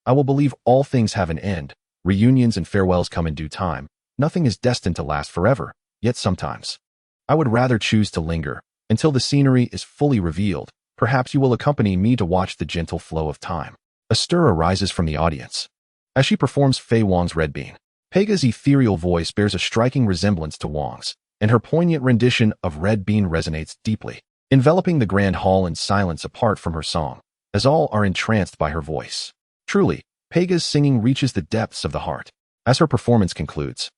I will believe all things have an end. Reunions and farewells come in due time. Nothing is destined to last forever, yet sometimes I would rather choose to linger until the scenery is fully revealed. Perhaps you will accompany me to watch the gentle flow of time. A stir arises from the audience as she performs Fei Wang's Red Bean. Peiga's ethereal voice bears a striking resemblance to Wang's, and her poignant rendition of Red Bean resonates deeply, enveloping the grand hall in silence apart from her song, as all are entranced by her voice. Truly, Peiga's singing reaches the depths of the heart. As her performance concludes,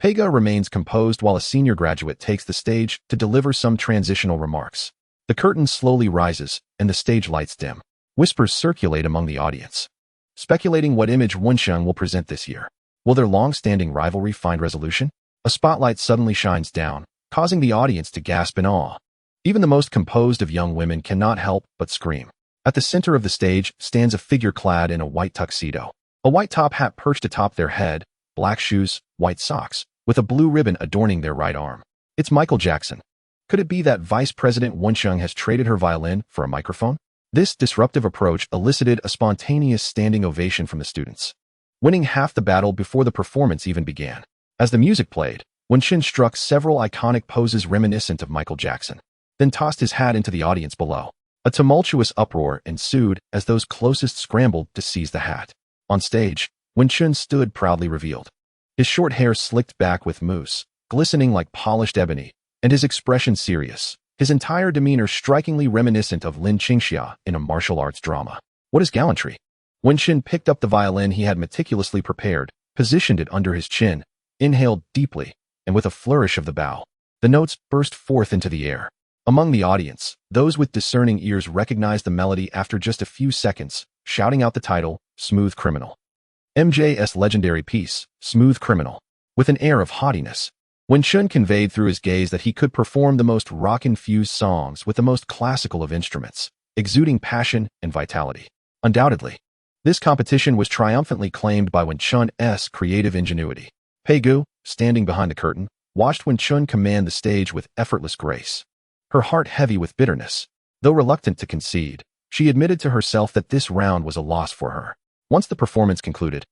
Peiga remains composed while a senior graduate takes the stage to deliver some transitional remarks. The curtain slowly rises, and the stage lights dim. Whispers circulate among the audience, speculating what image Wenxing will present this year. Will their long-standing rivalry find resolution? A spotlight suddenly shines down, causing the audience to gasp in awe. Even the most composed of young women cannot help but scream. At the center of the stage stands a figure clad in a white tuxedo, a white top hat perched atop their head, black shoes, white socks, with a blue ribbon adorning their right arm. It's Michael Jackson. Could it be that Vice President Wenxing has traded her violin for a microphone? This disruptive approach elicited a spontaneous standing ovation from the students, winning half the battle before the performance even began. As the music played, Wenxing struck several iconic poses reminiscent of Michael Jackson, then tossed his hat into the audience below. A tumultuous uproar ensued as those closest scrambled to seize the hat. On stage, Wenxing stood proudly revealed, his short hair slicked back with mousse, glistening like polished ebony, and his expression serious, his entire demeanor strikingly reminiscent of Lin Qingxia in a martial arts drama. What is gallantry? Wen Qin picked up the violin he had meticulously prepared, positioned it under his chin, inhaled deeply, and with a flourish of the bow, the notes burst forth into the air. Among the audience, those with discerning ears recognized the melody after just a few seconds, shouting out the title, Smooth Criminal. MJ's legendary piece, Smooth Criminal. With an air of haughtiness, Wen Qin conveyed through his gaze that he could perform the most rock-infused songs with the most classical of instruments, exuding passion and vitality. Undoubtedly, this competition was triumphantly claimed by Wen Qin's creative ingenuity. Pei Gu, standing behind the curtain, watched Wen Qin command the stage with effortless grace. Her heart heavy with bitterness, though reluctant to concede, she admitted to herself that this round was a loss for her. Once the performance concluded,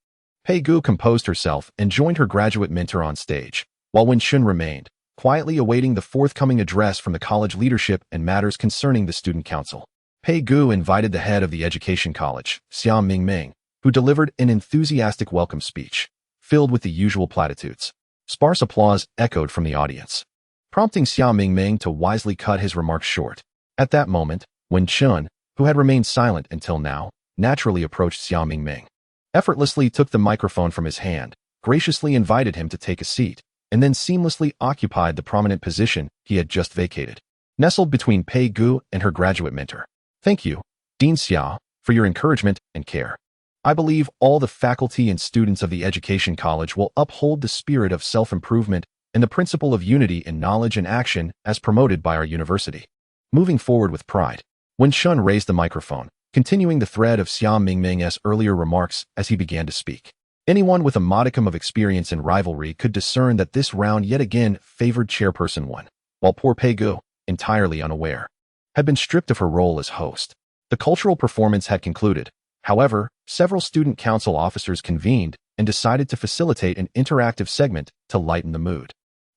Pei Gu composed herself and joined her graduate mentor on stage, while Wen Qin remained, quietly awaiting the forthcoming address from the college leadership and matters concerning the student council. Pei Gu invited the head of the education college, Xiaotian, who delivered an enthusiastic welcome speech, filled with the usual platitudes. Sparse applause echoed from the audience, prompting Xiaotian to wisely cut his remarks short. At that moment, Wen Qin, who had remained silent until now, naturally approached Xiaotian, effortlessly took the microphone from his hand, graciously invited him to take a seat, and then seamlessly occupied the prominent position he had just vacated, nestled between Pei Gu and her graduate mentor. Thank you, Dean Xiao, for your encouragement and care. I believe all the faculty and students of the education college will uphold the spirit of self-improvement and the principle of unity in knowledge and action as promoted by our university. Moving forward with pride, Wen Qin raised the microphone, continuing the thread of Xiaotian's earlier remarks as he began to speak. Anyone with a modicum of experience in rivalry could discern that this round yet again favored Chairperson 1, while poor Pei Gu, entirely unaware, had been stripped of her role as host. The cultural performance had concluded. However, several student council officers convened and decided to facilitate an interactive segment to lighten the mood.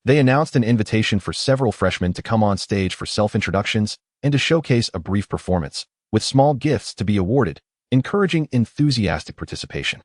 They announced an invitation for several freshmen to come on stage for self-introductions and to showcase a brief performance, with small gifts to be awarded, encouraging enthusiastic participation.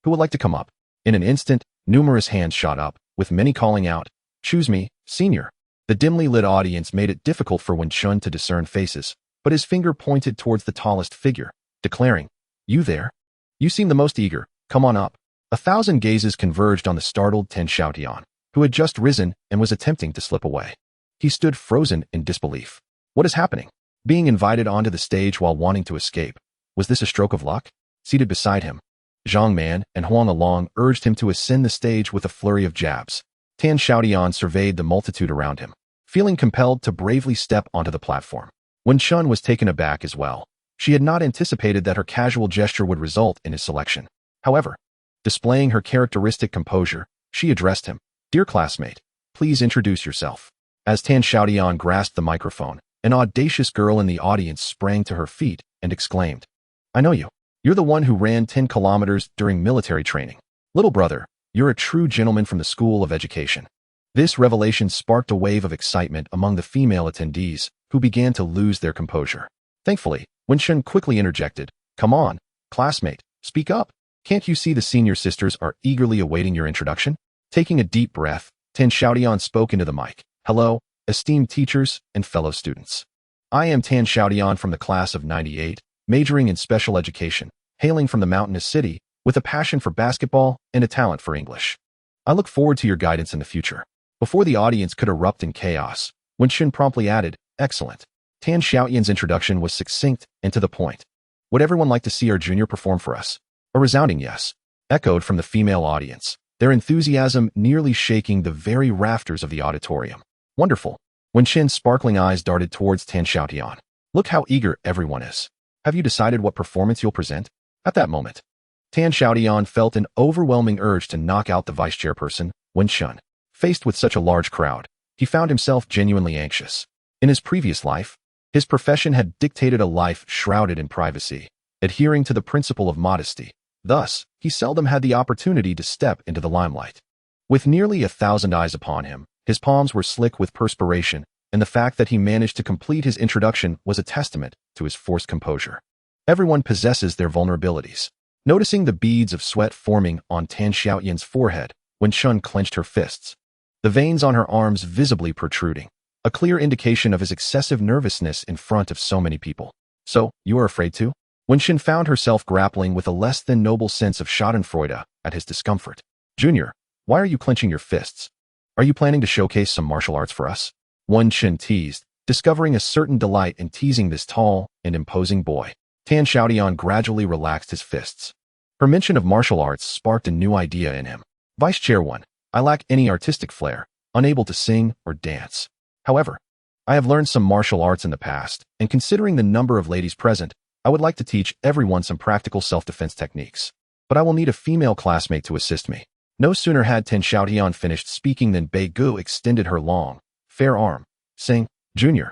Who would like to come up? In an instant, numerous hands shot up, with many calling out, "Choose me, senior." The dimly lit audience made it difficult for Wen Qin to discern faces, but his finger pointed towards the tallest figure, declaring, "You there? You seem the most eager, come on up." 1,000 gazes converged on the startled Xiaotian, who had just risen and was attempting to slip away. He stood frozen in disbelief. What is happening? Being invited onto the stage while wanting to escape. Was this a stroke of luck? Seated beside him, Zhang Man and Huang Along urged him to ascend the stage with a flurry of jabs. Xiaotian surveyed the multitude around him, feeling compelled to bravely step onto the platform. Wen Qin was taken aback as well. She had not anticipated that her casual gesture would result in his selection. However, displaying her characteristic composure, she addressed him. "Dear classmate, please introduce yourself." As Xiaotian grasped the microphone, an audacious girl in the audience sprang to her feet and exclaimed, "I know you. You're the one who ran 10 kilometers during military training. Little brother, you're a true gentleman from the School of Education." This revelation sparked a wave of excitement among the female attendees, who began to lose their composure. Thankfully, Wen Qin quickly interjected, "Come on, classmate, speak up. Can't you see the senior sisters are eagerly awaiting your introduction?" Taking a deep breath, Xiaotian spoke into the mic. "Hello, esteemed teachers and fellow students. I am Xiaotian from the class of 98, majoring in special education, hailing from the mountainous city, with a passion for basketball and a talent for English. I look forward to your guidance in the future." Before the audience could erupt in chaos, Wen Qin promptly added, "Excellent." Xiaotian's introduction was succinct and to the point. "Would everyone like to see our junior perform for us?" A resounding yes echoed from the female audience, their enthusiasm nearly shaking the very rafters of the auditorium. "Wonderful." Wen Qin's sparkling eyes darted towards Xiaotian. "Look how eager everyone is. Have you decided what performance you'll present?" At that moment, Xiaotian felt an overwhelming urge to knock out the vice chairperson, Wen Qin. Faced with such a large crowd, he found himself genuinely anxious. In his previous life, his profession had dictated a life shrouded in privacy, adhering to the principle of modesty. Thus, he seldom had the opportunity to step into the limelight. With nearly 1,000 eyes upon him, his palms were slick with perspiration, and the fact that he managed to complete his introduction was a testament to his forced composure. Everyone possesses their vulnerabilities. Noticing the beads of sweat forming on Xiaotian's forehead, Wen Qin clenched her fists. the veins on her arms visibly protruding, a clear indication of his excessive nervousness in front of so many people. "So, you are afraid too?" Wenxin found herself grappling with a less than noble sense of schadenfreude at his discomfort. "Junior, why are you clenching your fists? Are you planning to showcase some martial arts for us?" Wenxin teased, discovering a certain delight in teasing this tall and imposing boy. Tan Xiaotian gradually relaxed his fists. Her mention of martial arts sparked a new idea in him. "Vice Chair 1, I lack any artistic flair, unable to sing or dance. However, I have learned some martial arts in the past, and considering the number of ladies present, I would like to teach everyone some practical self-defense techniques. But I will need a female classmate to assist me." No sooner had Tan Xiaotian finished speaking than Bei Gu extended her long, fair arm, saying, "Junior,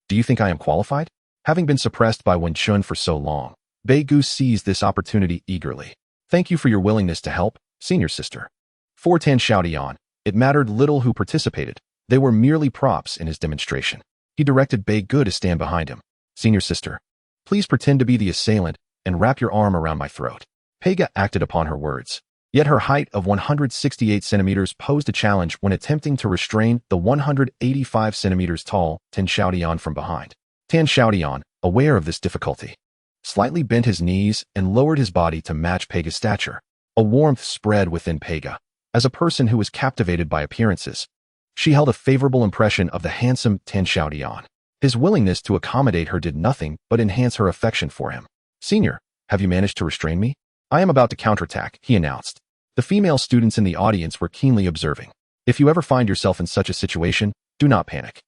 do you think I am qualified?" Having been suppressed by Wenxin for so long, Bei Gu seized this opportunity eagerly. "Thank you for your willingness to help, senior sister." For Tan Xiaotian, it mattered little who participated. They were merely props in his demonstration. He directed Bei Gu to stand behind him. "Senior sister, please pretend to be the assailant and wrap your arm around my throat." Pega acted upon her words. Yet her height of 168 centimeters posed a challenge when attempting to restrain the 185 centimeters tall Tan Xiaotian from behind. Tan Xiaotian, aware of this difficulty, slightly bent his knees and lowered his body to match Pega's stature. A warmth spread within Pega. As a person who was captivated by appearances, she held a favorable impression of the handsome Tan Xiaotian. His willingness to accommodate her did nothing but enhance her affection for him. "Senior, have you managed to restrain me? I am about to counterattack," he announced. The female students in the audience were keenly observing. If you ever find yourself in such a situation, do not panic.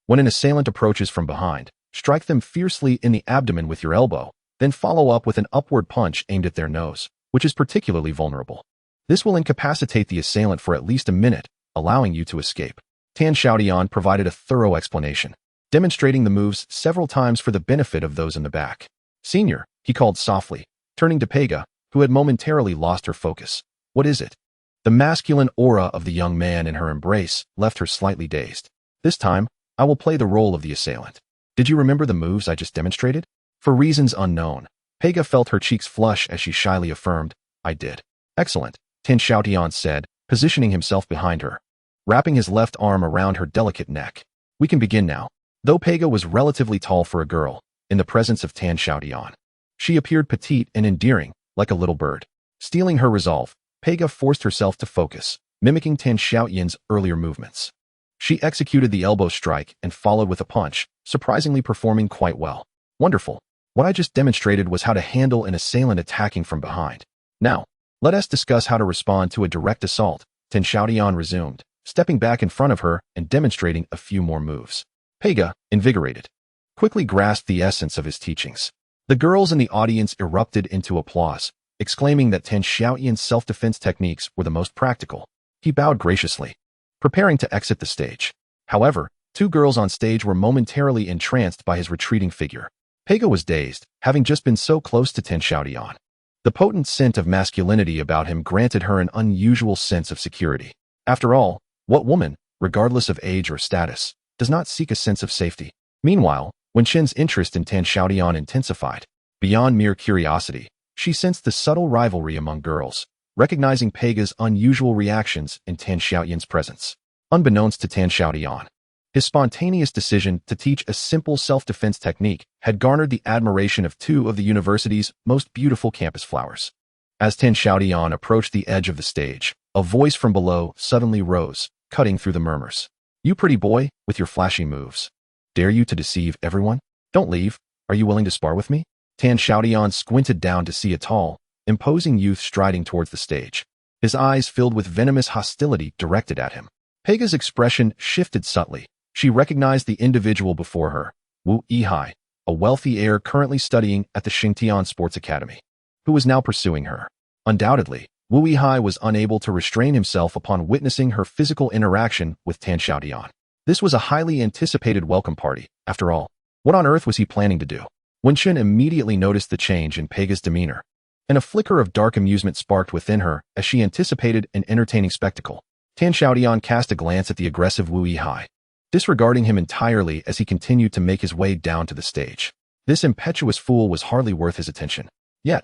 When an assailant approaches from behind, strike them fiercely in the abdomen with your elbow, then follow up with an upward punch aimed at their nose, which is particularly vulnerable. This will incapacitate the assailant for at least a minute, allowing you to escape. Tan Xiaotian provided a thorough explanation, demonstrating the moves several times for the benefit of those in the back. "Senior," he called softly, turning to Pega, who had momentarily lost her focus. "What is it?" The masculine aura of the young man in her embrace left her slightly dazed. "This time, I will play the role of the assailant. Did you remember the moves I just demonstrated?" For reasons unknown, Pega felt her cheeks flush as she shyly affirmed, "I did." "Excellent," Tan Xiaotian said, positioning himself behind her, wrapping his left arm around her delicate neck. "We can begin now." Though Pega was relatively tall for a girl, in the presence of Tan Xiaotian, she appeared petite and endearing, like a little bird. Stealing her resolve, Pega forced herself to focus, mimicking Tan Xiaotian's earlier movements. She executed the elbow strike and followed with a punch, surprisingly performing quite well. "Wonderful. What I just demonstrated was how to handle an assailant attacking from behind. Now, let us discuss how to respond to a direct assault," Tan Xiaotian resumed, stepping back in front of her and demonstrating a few more moves. Pega, invigorated, quickly grasped the essence of his teachings. The girls in the audience erupted into applause, exclaiming that Tan Xiaotian's self-defense techniques were the most practical. He bowed graciously, preparing to exit the stage. However, two girls on stage were momentarily entranced by his retreating figure. Pega was dazed, having just been so close to Tan Xiaotian. The potent scent of masculinity about him granted her an unusual sense of security. After all, what woman, regardless of age or status, does not seek a sense of safety? Meanwhile, Wenxin's interest in Tan Xiaotian intensified. Beyond mere curiosity, she sensed the subtle rivalry among girls, recognizing Pega's unusual reactions in Tan Xiaotian's presence. Unbeknownst to Tan Xiaotian, his spontaneous decision to teach a simple self-defense technique had garnered the admiration of two of the university's most beautiful campus flowers. As Tan Xiaotian approached the edge of the stage, a voice from below suddenly rose, cutting through the murmurs. "You pretty boy, with your flashy moves. Dare you to deceive everyone? Don't leave. Are you willing to spar with me?" Tan Xiaotian squinted down to see a tall, imposing youth striding towards the stage, his eyes filled with venomous hostility directed at him. Pega's expression shifted subtly. She recognized the individual before her, Wu Yihai, a wealthy heir currently studying at the Xiaotian Sports Academy, who was now pursuing her. Undoubtedly, Wu Yihai was unable to restrain himself upon witnessing her physical interaction with Tan Xiaotian. This was a highly anticipated welcome party, after all. What on earth was he planning to do? Wenxin immediately noticed the change in Pega's demeanor, and a flicker of dark amusement sparked within her as she anticipated an entertaining spectacle. Tan Xiaotian cast a glance at the aggressive Wu Yihai, disregarding him entirely as he continued to make his way down to the stage. This impetuous fool was hardly worth his attention. Yet,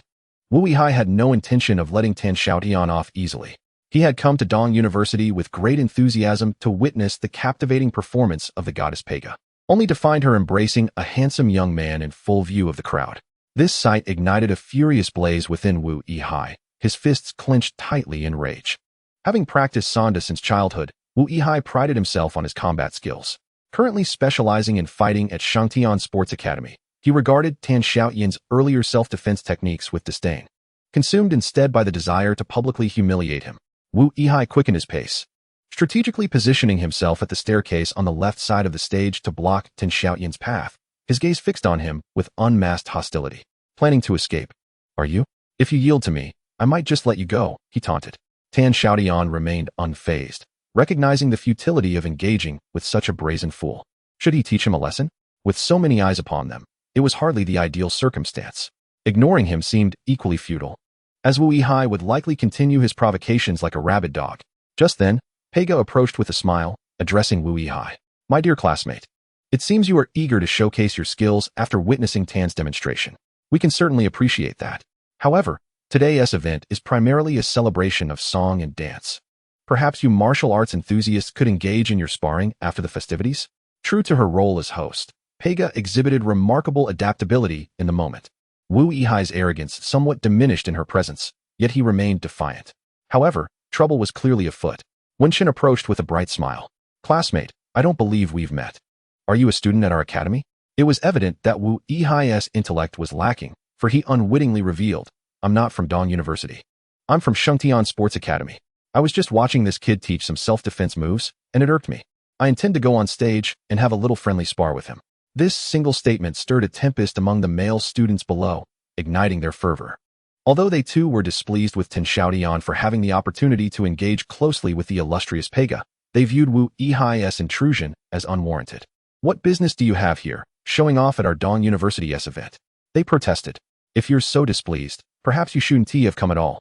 Wu Yihai had no intention of letting Tan Xiaotian off easily. He had come to Dong University with great enthusiasm to witness the captivating performance of the goddess Pega, only to find her embracing a handsome young man in full view of the crowd. This sight ignited a furious blaze within Wu Yihai, his fists clenched tightly in rage. Having practiced Sanda since childhood, Wu Yihai prided himself on his combat skills. Currently specializing in fighting at Xiaotian Sports Academy, he regarded Tan Xiaotian's earlier self-defense techniques with disdain. Consumed instead by the desire to publicly humiliate him, Wu Yihai quickened his pace, strategically positioning himself at the staircase on the left side of the stage to block Tan Xiaotian's path, his gaze fixed on him with unmasked hostility. Planning to escape? Are you? If you yield to me, I might just let you go, he taunted. Tan Xiaotian remained unfazed, recognizing the futility of engaging with such a brazen fool. Should he teach him a lesson? With so many eyes upon them, it was hardly the ideal circumstance. Ignoring him seemed equally futile, as Wu Yihai would likely continue his provocations like a rabid dog. Just then, Pega approached with a smile, addressing Wu Yihai. My dear classmate, it seems you are eager to showcase your skills after witnessing Tan's demonstration. We can certainly appreciate that. However, today's event is primarily a celebration of song and dance. Perhaps you martial arts enthusiasts could engage in your sparring after the festivities? True to her role as host, Pega exhibited remarkable adaptability in the moment. Wu Yihai's arrogance somewhat diminished in her presence, yet he remained defiant. However, trouble was clearly afoot. Wenshin approached with a bright smile. Classmate, I don't believe we've met. Are you a student at our academy? It was evident that Wu Yihai's intellect was lacking, for he unwittingly revealed, I'm not from Dong University. I'm from Xiaotian Sports Academy. I was just watching this kid teach some self-defense moves, and it irked me. I intend to go on stage and have a little friendly spar with him. This single statement stirred a tempest among the male students below, igniting their fervor. Although they too were displeased with Tan Xiaotian for having the opportunity to engage closely with the illustrious Pega, they viewed Wu Yihai's intrusion as unwarranted. What business do you have here, showing off at our Dong University's event? They protested. If you're so displeased, perhaps you shouldn't have come at all.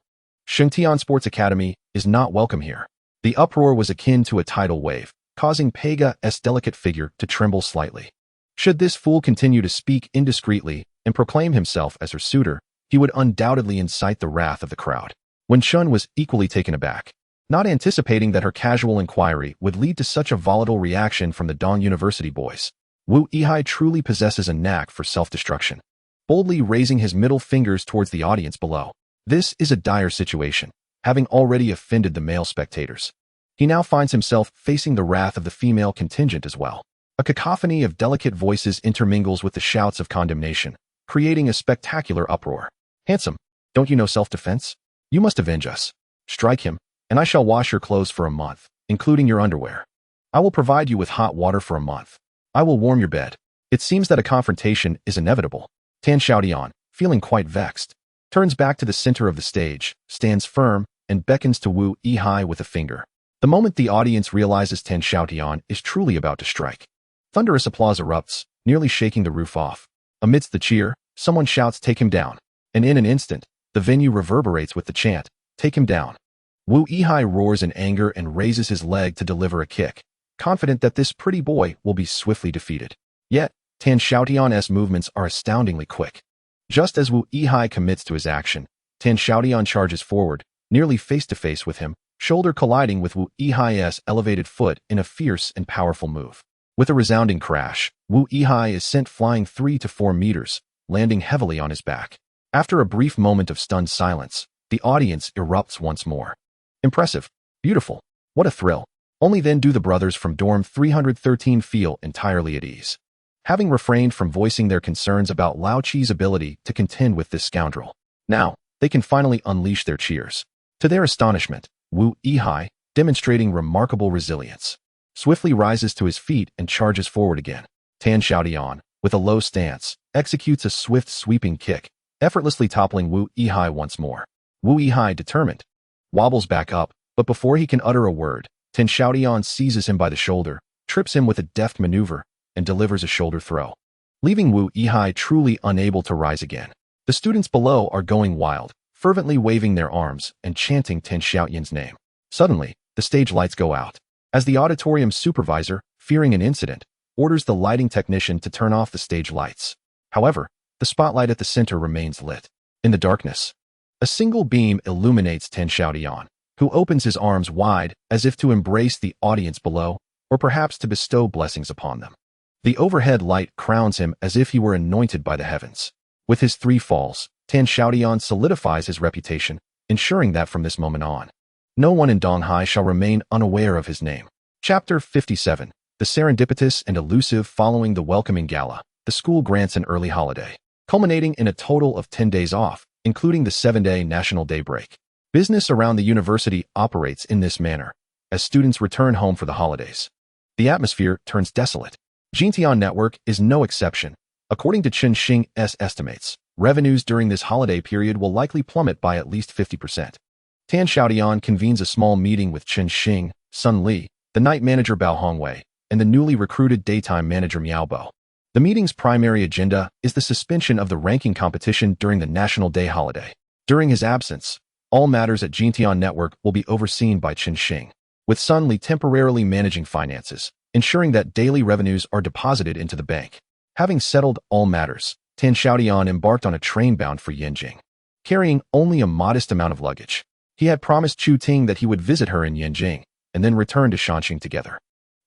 Xiaotian Sports Academy is not welcome here. The uproar was akin to a tidal wave, causing Pega's delicate figure to tremble slightly. Should this fool continue to speak indiscreetly and proclaim himself as her suitor, he would undoubtedly incite the wrath of the crowd. Wenshun was equally taken aback, not anticipating that her casual inquiry would lead to such a volatile reaction from the Dong University boys. Wu Yihai truly possesses a knack for self-destruction. Boldly raising his middle fingers towards the audience below. This is a dire situation, having already offended the male spectators. He now finds himself facing the wrath of the female contingent as well. A cacophony of delicate voices intermingles with the shouts of condemnation, creating a spectacular uproar. Handsome, don't you know self-defense? You must avenge us. Strike him, and I shall wash your clothes for a month, including your underwear. I will provide you with hot water for a month. I will warm your bed. It seems that a confrontation is inevitable. Tan Xiaotian, feeling quite vexed, turns back to the center of the stage, stands firm, and beckons to Wu Yihai with a finger. The moment the audience realizes Tan Xiaotian is truly about to strike, thunderous applause erupts, nearly shaking the roof off. Amidst the cheer, someone shouts, "Take him down," and in an instant, the venue reverberates with the chant, "Take him down." Wu Yihai roars in anger and raises his leg to deliver a kick, confident that this pretty boy will be swiftly defeated. Yet, Tan Xiaotian's movements are astoundingly quick. Just as Wu Yihai commits to his action, Tan Xiaotian charges forward, nearly face-to-face with him, shoulder colliding with Wu Yihai's elevated foot in a fierce and powerful move. With a resounding crash, Wu Yihai is sent flying 3 to 4 meters, landing heavily on his back. After a brief moment of stunned silence, the audience erupts once more. Impressive. Beautiful. What a thrill. Only then do the brothers from dorm 313 feel entirely at ease. Having refrained from voicing their concerns about Lao Chi's ability to contend with this scoundrel, now, they can finally unleash their cheers. To their astonishment, Wu Yihai, demonstrating remarkable resilience, swiftly rises to his feet and charges forward again. Tan Xiaotian, with a low stance, executes a swift sweeping kick, effortlessly toppling Wu Yihai once more. Wu Yihai, determined, wobbles back up, but before he can utter a word, Tan Xiaotian seizes him by the shoulder, trips him with a deft maneuver, and delivers a shoulder throw, leaving Wu Yihai truly unable to rise again. The students below are going wild, fervently waving their arms and chanting Tan Xiaotian's name. Suddenly, the stage lights go out, as the auditorium supervisor, fearing an incident, orders the lighting technician to turn off the stage lights. However, the spotlight at the center remains lit. In the darkness, a single beam illuminates Tan Xiaotian, who opens his arms wide as if to embrace the audience below, or perhaps to bestow blessings upon them. The overhead light crowns him as if he were anointed by the heavens. With his 3 falls, Xiaotian solidifies his reputation, ensuring that from this moment on, no one in Donghai shall remain unaware of his name. Chapter 57. The serendipitous and elusive. Following the welcoming gala, the school grants an early holiday, culminating in a total of 10 days off, including the 7-day National Day break. Business around the university operates in this manner, as students return home for the holidays. The atmosphere turns desolate. Xiaotian network is no exception. According to Chen Xing's estimates, revenues during this holiday period will likely plummet by at least 50%. Xiaotian convenes a small meeting with Chen Xing, Sun Li, the night manager Bao Hongwei, and the newly recruited daytime manager Miao Bo. The meeting's primary agenda is the suspension of the ranking competition during the National Day holiday. During his absence, all matters at Xiaotian network will be overseen by Chen Xing, with Sun Li temporarily managing finances, ensuring that daily revenues are deposited into the bank. Having settled all matters, Xiaotian embarked on a train bound for Yanjing, carrying only a modest amount of luggage. He had promised Chu Ting that he would visit her in Yanjing, and then return to Shanxing together.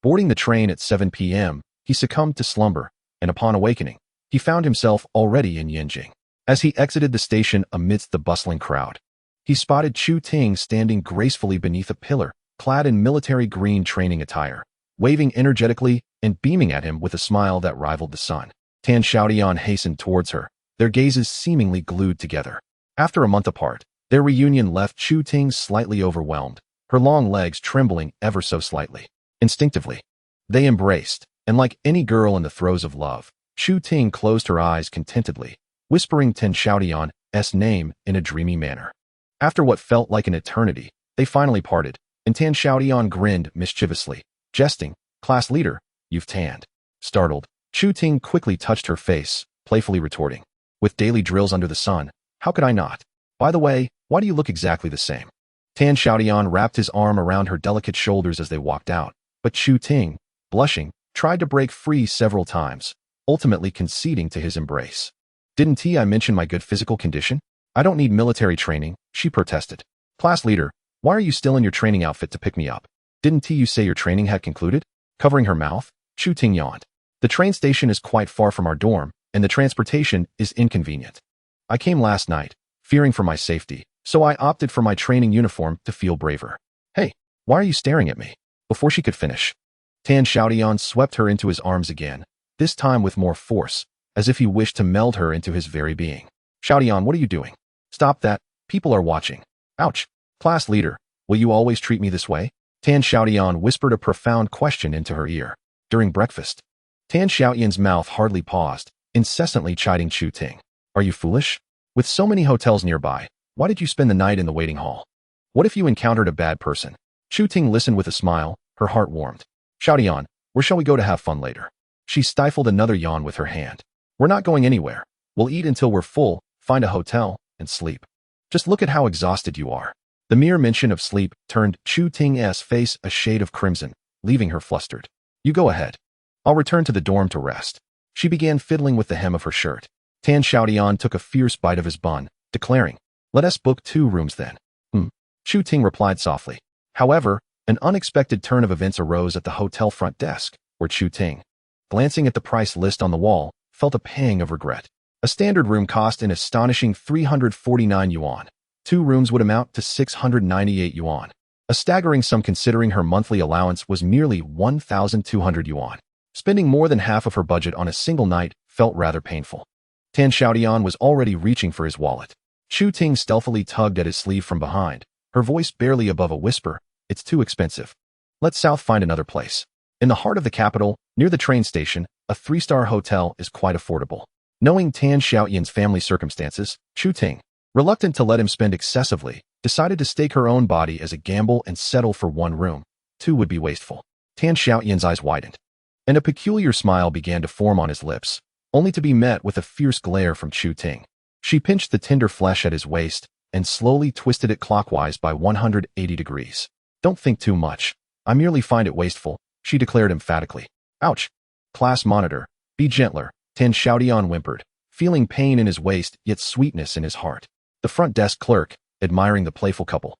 Boarding the train at 7 p.m., he succumbed to slumber, and upon awakening, he found himself already in Yanjing. As he exited the station amidst the bustling crowd, he spotted Chu Ting standing gracefully beneath a pillar, clad in military green training attire, waving energetically and beaming at him with a smile that rivaled the sun. Xiaotian hastened towards her, their gazes seemingly glued together. After a month apart, their reunion left Chu Ting slightly overwhelmed, her long legs trembling ever so slightly. Instinctively, they embraced, and like any girl in the throes of love, Chu Ting closed her eyes contentedly, whispering Xiaotian's name in a dreamy manner. After what felt like an eternity, they finally parted, and Xiaotian grinned mischievously, jesting, "Class leader, you've tanned." Startled, Chu Ting quickly touched her face, playfully retorting, "With daily drills under the sun, how could I not? By the way, why do you look exactly the same?" Xiaotian wrapped his arm around her delicate shoulders as they walked out, but Chu Ting, blushing, tried to break free several times, ultimately conceding to his embrace. "Didn't I mention my good physical condition? I don't need military training," she protested. "Class leader, why are you still in your training outfit to pick me up? Didn't you say your training had concluded?" Covering her mouth, Chu Ting yawned. "The train station is quite far from our dorm, and the transportation is inconvenient. I came last night, fearing for my safety, so I opted for my training uniform to feel braver." "Hey, why are you staring at me?" Before she could finish, Xiaotian swept her into his arms again, this time with more force, as if he wished to meld her into his very being. "Xiaotian, what are you doing? Stop that, people are watching." "Ouch. Class leader, will you always treat me this way?" Xiaotian whispered a profound question into her ear. During breakfast, Xiaotian's mouth hardly paused, incessantly chiding Chu Ting. "Are you foolish? With so many hotels nearby, why did you spend the night in the waiting hall? What if you encountered a bad person?" Chu Ting listened with a smile, her heart warmed. "Xiaotian, where shall we go to have fun later?" She stifled another yawn with her hand. "We're not going anywhere. We'll eat until we're full, find a hotel, and sleep. Just look at how exhausted you are." The mere mention of sleep turned Chu Ting's face a shade of crimson, leaving her flustered. "You go ahead. I'll return to the dorm to rest." She began fiddling with the hem of her shirt. Xiaotian took a fierce bite of his bun, declaring, "Let us book 2 rooms then." Chu Ting replied softly. However, an unexpected turn of events arose at the hotel front desk, where Chu Ting, glancing at the price list on the wall, felt a pang of regret. A standard room cost an astonishing 349 yuan. 2 rooms would amount to 698 yuan. A staggering sum considering her monthly allowance was merely 1,200 yuan. Spending more than half of her budget on a single night felt rather painful. Xiaotian was already reaching for his wallet. Chu Ting stealthily tugged at his sleeve from behind, her voice barely above a whisper. "It's too expensive. Let's south find another place." In the heart of the capital, near the train station, a 3-star hotel is quite affordable. Knowing Xiaotian's family circumstances, Chu Ting, reluctant to let him spend excessively, decided to stake her own body as a gamble and settle for 1 room. 2 would be wasteful. Xiaotian's eyes widened, and a peculiar smile began to form on his lips, only to be met with a fierce glare from Chu Ting. She pinched the tender flesh at his waist and slowly twisted it clockwise by 180 degrees. "Don't think too much. I merely find it wasteful," she declared emphatically. "Ouch. Class monitor, be gentler," Xiaotian whimpered, feeling pain in his waist yet sweetness in his heart. The front desk clerk, admiring the playful couple,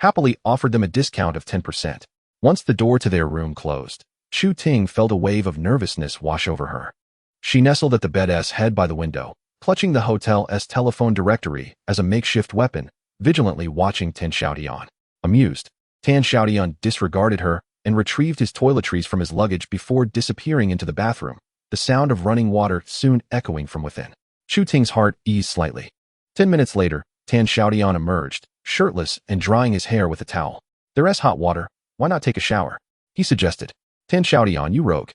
happily offered them a discount of 10%. Once the door to their room closed, Chu Ting felt a wave of nervousness wash over her. She nestled at the bed's head by the window, clutching the hotel's telephone directory as a makeshift weapon, vigilantly watching Tan Xiaotian. Amused, Tan Xiaotian disregarded her and retrieved his toiletries from his luggage before disappearing into the bathroom, the sound of running water soon echoing from within. Chu Ting's heart eased slightly. 10 minutes later, Tan Xiaotian emerged, shirtless and drying his hair with a towel. "There's hot water. Why not take a shower?" he suggested. "Tan Xiaotian, you rogue.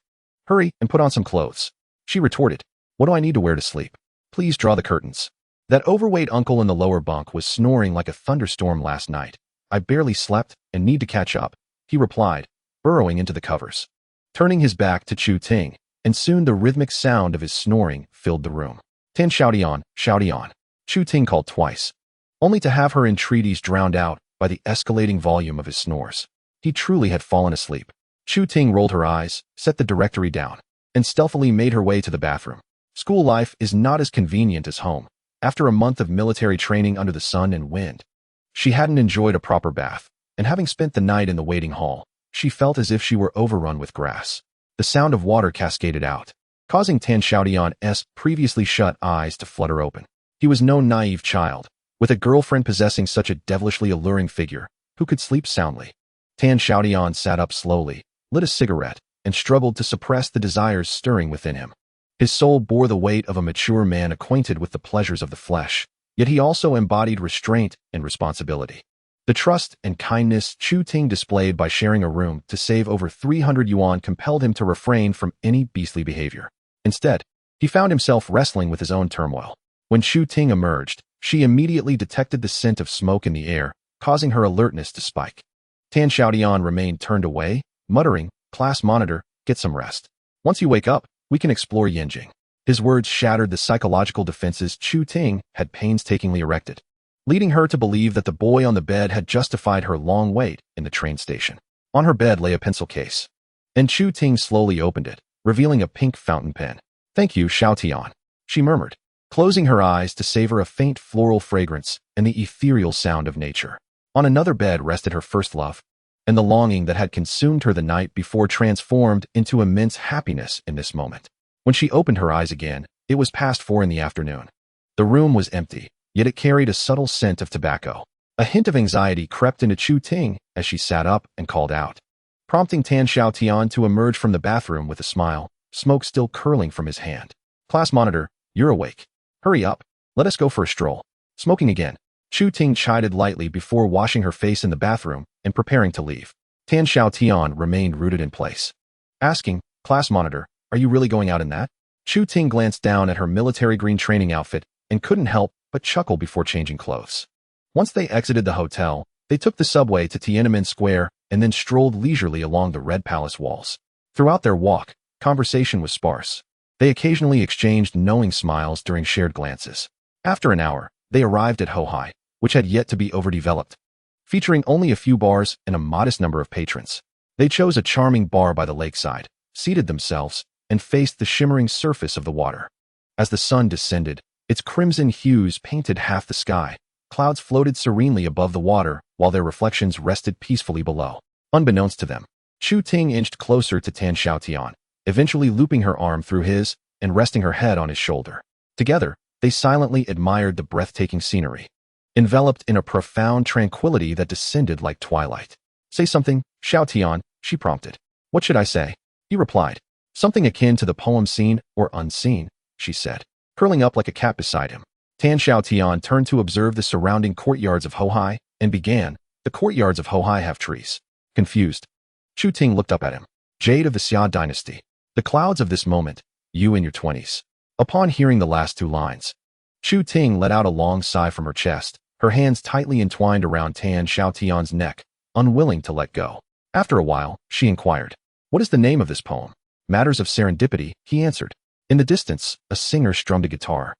Hurry and put on some clothes," she retorted. "What do I need to wear to sleep? Please draw the curtains." That overweight uncle in the lower bunk was snoring like a thunderstorm last night. "I barely slept and need to catch up," he replied, burrowing into the covers. Turning his back to Chu Ting, and soon the rhythmic sound of his snoring filled the room. "Tan Xiaotian, Xiaotian," Chu Ting called twice, only to have her entreaties drowned out by the escalating volume of his snores. He truly had fallen asleep. Chu Ting rolled her eyes, set the directory down, and stealthily made her way to the bathroom. School life is not as convenient as home. After a month of military training under the sun and wind, she hadn't enjoyed a proper bath, and having spent the night in the waiting hall, she felt as if she were overrun with grass. The sound of water cascaded out, causing Tan Xiaotian's previously shut eyes to flutter open. He was no naive child, with a girlfriend possessing such a devilishly alluring figure, who could sleep soundly. Tan Xiaotian sat up slowly, lit a cigarette, and struggled to suppress the desires stirring within him. His soul bore the weight of a mature man acquainted with the pleasures of the flesh, yet he also embodied restraint and responsibility. The trust and kindness Chu Ting displayed by sharing a room to save over 300 yuan compelled him to refrain from any beastly behavior. Instead, he found himself wrestling with his own turmoil. When Chu Ting emerged, she immediately detected the scent of smoke in the air, causing her alertness to spike. Tan Xiaotian remained turned away, muttering, "Class monitor, get some rest. Once you wake up, we can explore Yanjing." His words shattered the psychological defenses Chu Ting had painstakingly erected, leading her to believe that the boy on the bed had justified her long wait in the train station. On her bed lay a pencil case, and Chu Ting slowly opened it, revealing a pink fountain pen. "Thank you, Xiaotian," she murmured, closing her eyes to savor a faint floral fragrance and the ethereal sound of nature. On another bed rested her first love, and the longing that had consumed her the night before transformed into immense happiness in this moment. When she opened her eyes again, it was past 4 in the afternoon. The room was empty, yet it carried a subtle scent of tobacco. A hint of anxiety crept into Chu Ting as she sat up and called out, prompting Tan Xiaotian to emerge from the bathroom with a smile, smoke still curling from his hand. "Class monitor, you're awake. Hurry up, let us go for a stroll." "Smoking again," Chu Ting chided lightly before washing her face in the bathroom and preparing to leave. Tan Xiaotian remained rooted in place, asking, "Class monitor, are you really going out in that?" Chu Ting glanced down at her military green training outfit and couldn't help but chuckle before changing clothes. Once they exited the hotel, they took the subway to Tiananmen Square and then strolled leisurely along the Red Palace walls. Throughout their walk, conversation was sparse. They occasionally exchanged knowing smiles during shared glances. After an hour, they arrived at Hohai, which had yet to be overdeveloped, featuring only a few bars and a modest number of patrons. They chose a charming bar by the lakeside, seated themselves, and faced the shimmering surface of the water. As the sun descended, its crimson hues painted half the sky. Clouds floated serenely above the water, while their reflections rested peacefully below. Unbeknownst to them, Chu Ting inched closer to Tan Xiaotian, eventually looping her arm through his and resting her head on his shoulder. Together, they silently admired the breathtaking scenery, enveloped in a profound tranquility that descended like twilight. "Say something, Xiaotian," she prompted. "What should I say?" He replied. "Something akin to the poem Seen or Unseen," she said, curling up like a cat beside him. Tan Xiaotian turned to observe the surrounding courtyards of Hohai and began, "The courtyards of Hohai have trees." Confused, Chu Ting looked up at him. "Jade of the Xia dynasty. The clouds of this moment, you in your 20s. Upon hearing the last 2 lines, Chu Ting let out a long sigh from her chest, her hands tightly entwined around Tan Xiaotian's neck, unwilling to let go. After a while, she inquired, "What is the name of this poem?" "Matters of Serendipity," he answered. In the distance, a singer strummed a guitar,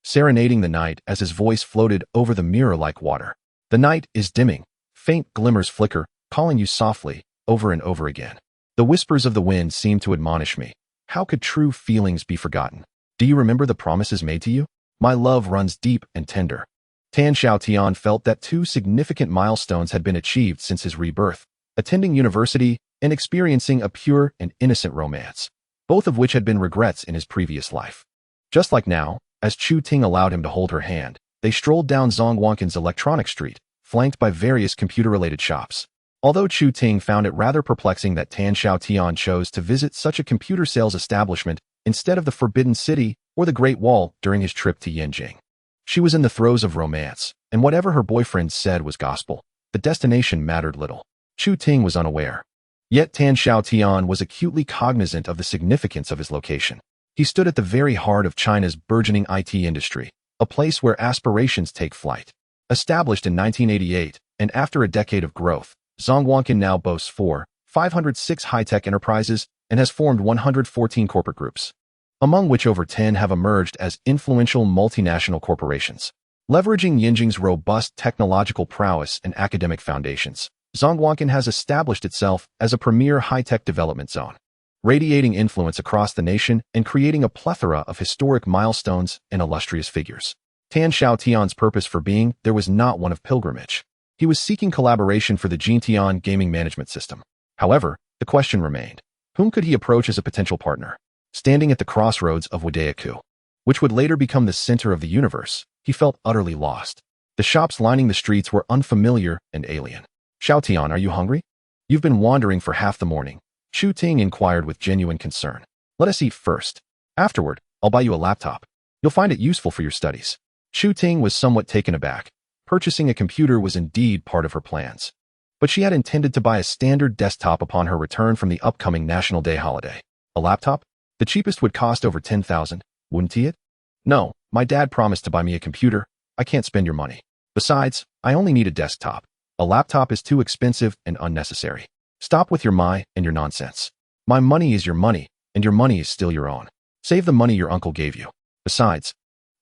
serenading the night as his voice floated over the mirror-like water. "The night is dimming, faint glimmers flicker, calling you softly, over and over again. The whispers of the wind seem to admonish me. How could true feelings be forgotten? Do you remember the promises made to you? My love runs deep and tender. Tan Xiaotian felt that two significant milestones had been achieved since his rebirth, attending university and experiencing a pure and innocent romance, both of which had been regrets in his previous life. Just like now, as Chu Ting allowed him to hold her hand, they strolled down Zhongwankin's electronic street, flanked by various computer-related shops. Although Chu Ting found it rather perplexing that Tan Xiaotian chose to visit such a computer sales establishment instead of the Forbidden City or the Great Wall during his trip to Yanjing. She was in the throes of romance, and whatever her boyfriend said was gospel. The destination mattered little. Chu Ting was unaware. Yet Tan Xiaotian was acutely cognizant of the significance of his location. He stood at the very heart of China's burgeoning IT industry, a place where aspirations take flight. Established in 1988, and after a decade of growth, Zhongwankin now boasts 506 high-tech enterprises and has formed 114 corporate groups, among which over 10 have emerged as influential multinational corporations. Leveraging Yanjing's robust technological prowess and academic foundations, Zhongwankin has established itself as a premier high-tech development zone, radiating influence across the nation and creating a plethora of historic milestones and illustrious figures. Tan Xiaotian's purpose for being there was not one of pilgrimage. He was seeking collaboration for the Jintian gaming management system. However, the question remained, whom could he approach as a potential partner? Standing at the crossroads of Wadaiku, which would later become the center of the universe, he felt utterly lost. The shops lining the streets were unfamiliar and alien. Xiaotian, are you hungry? You've been wandering for half the morning. Chu Ting inquired with genuine concern. Let us eat first. Afterward, I'll buy you a laptop. You'll find it useful for your studies. Chu Ting was somewhat taken aback. Purchasing a computer was indeed part of her plans. But she had intended to buy a standard desktop upon her return from the upcoming National Day holiday. A laptop? The cheapest would cost over 10,000, wouldn't it? No, my dad promised to buy me a computer. I can't spend your money. Besides, I only need a desktop. A laptop is too expensive and unnecessary. Stop with your and your nonsense. My money is your money, and your money is still your own. Save the money your uncle gave you. Besides,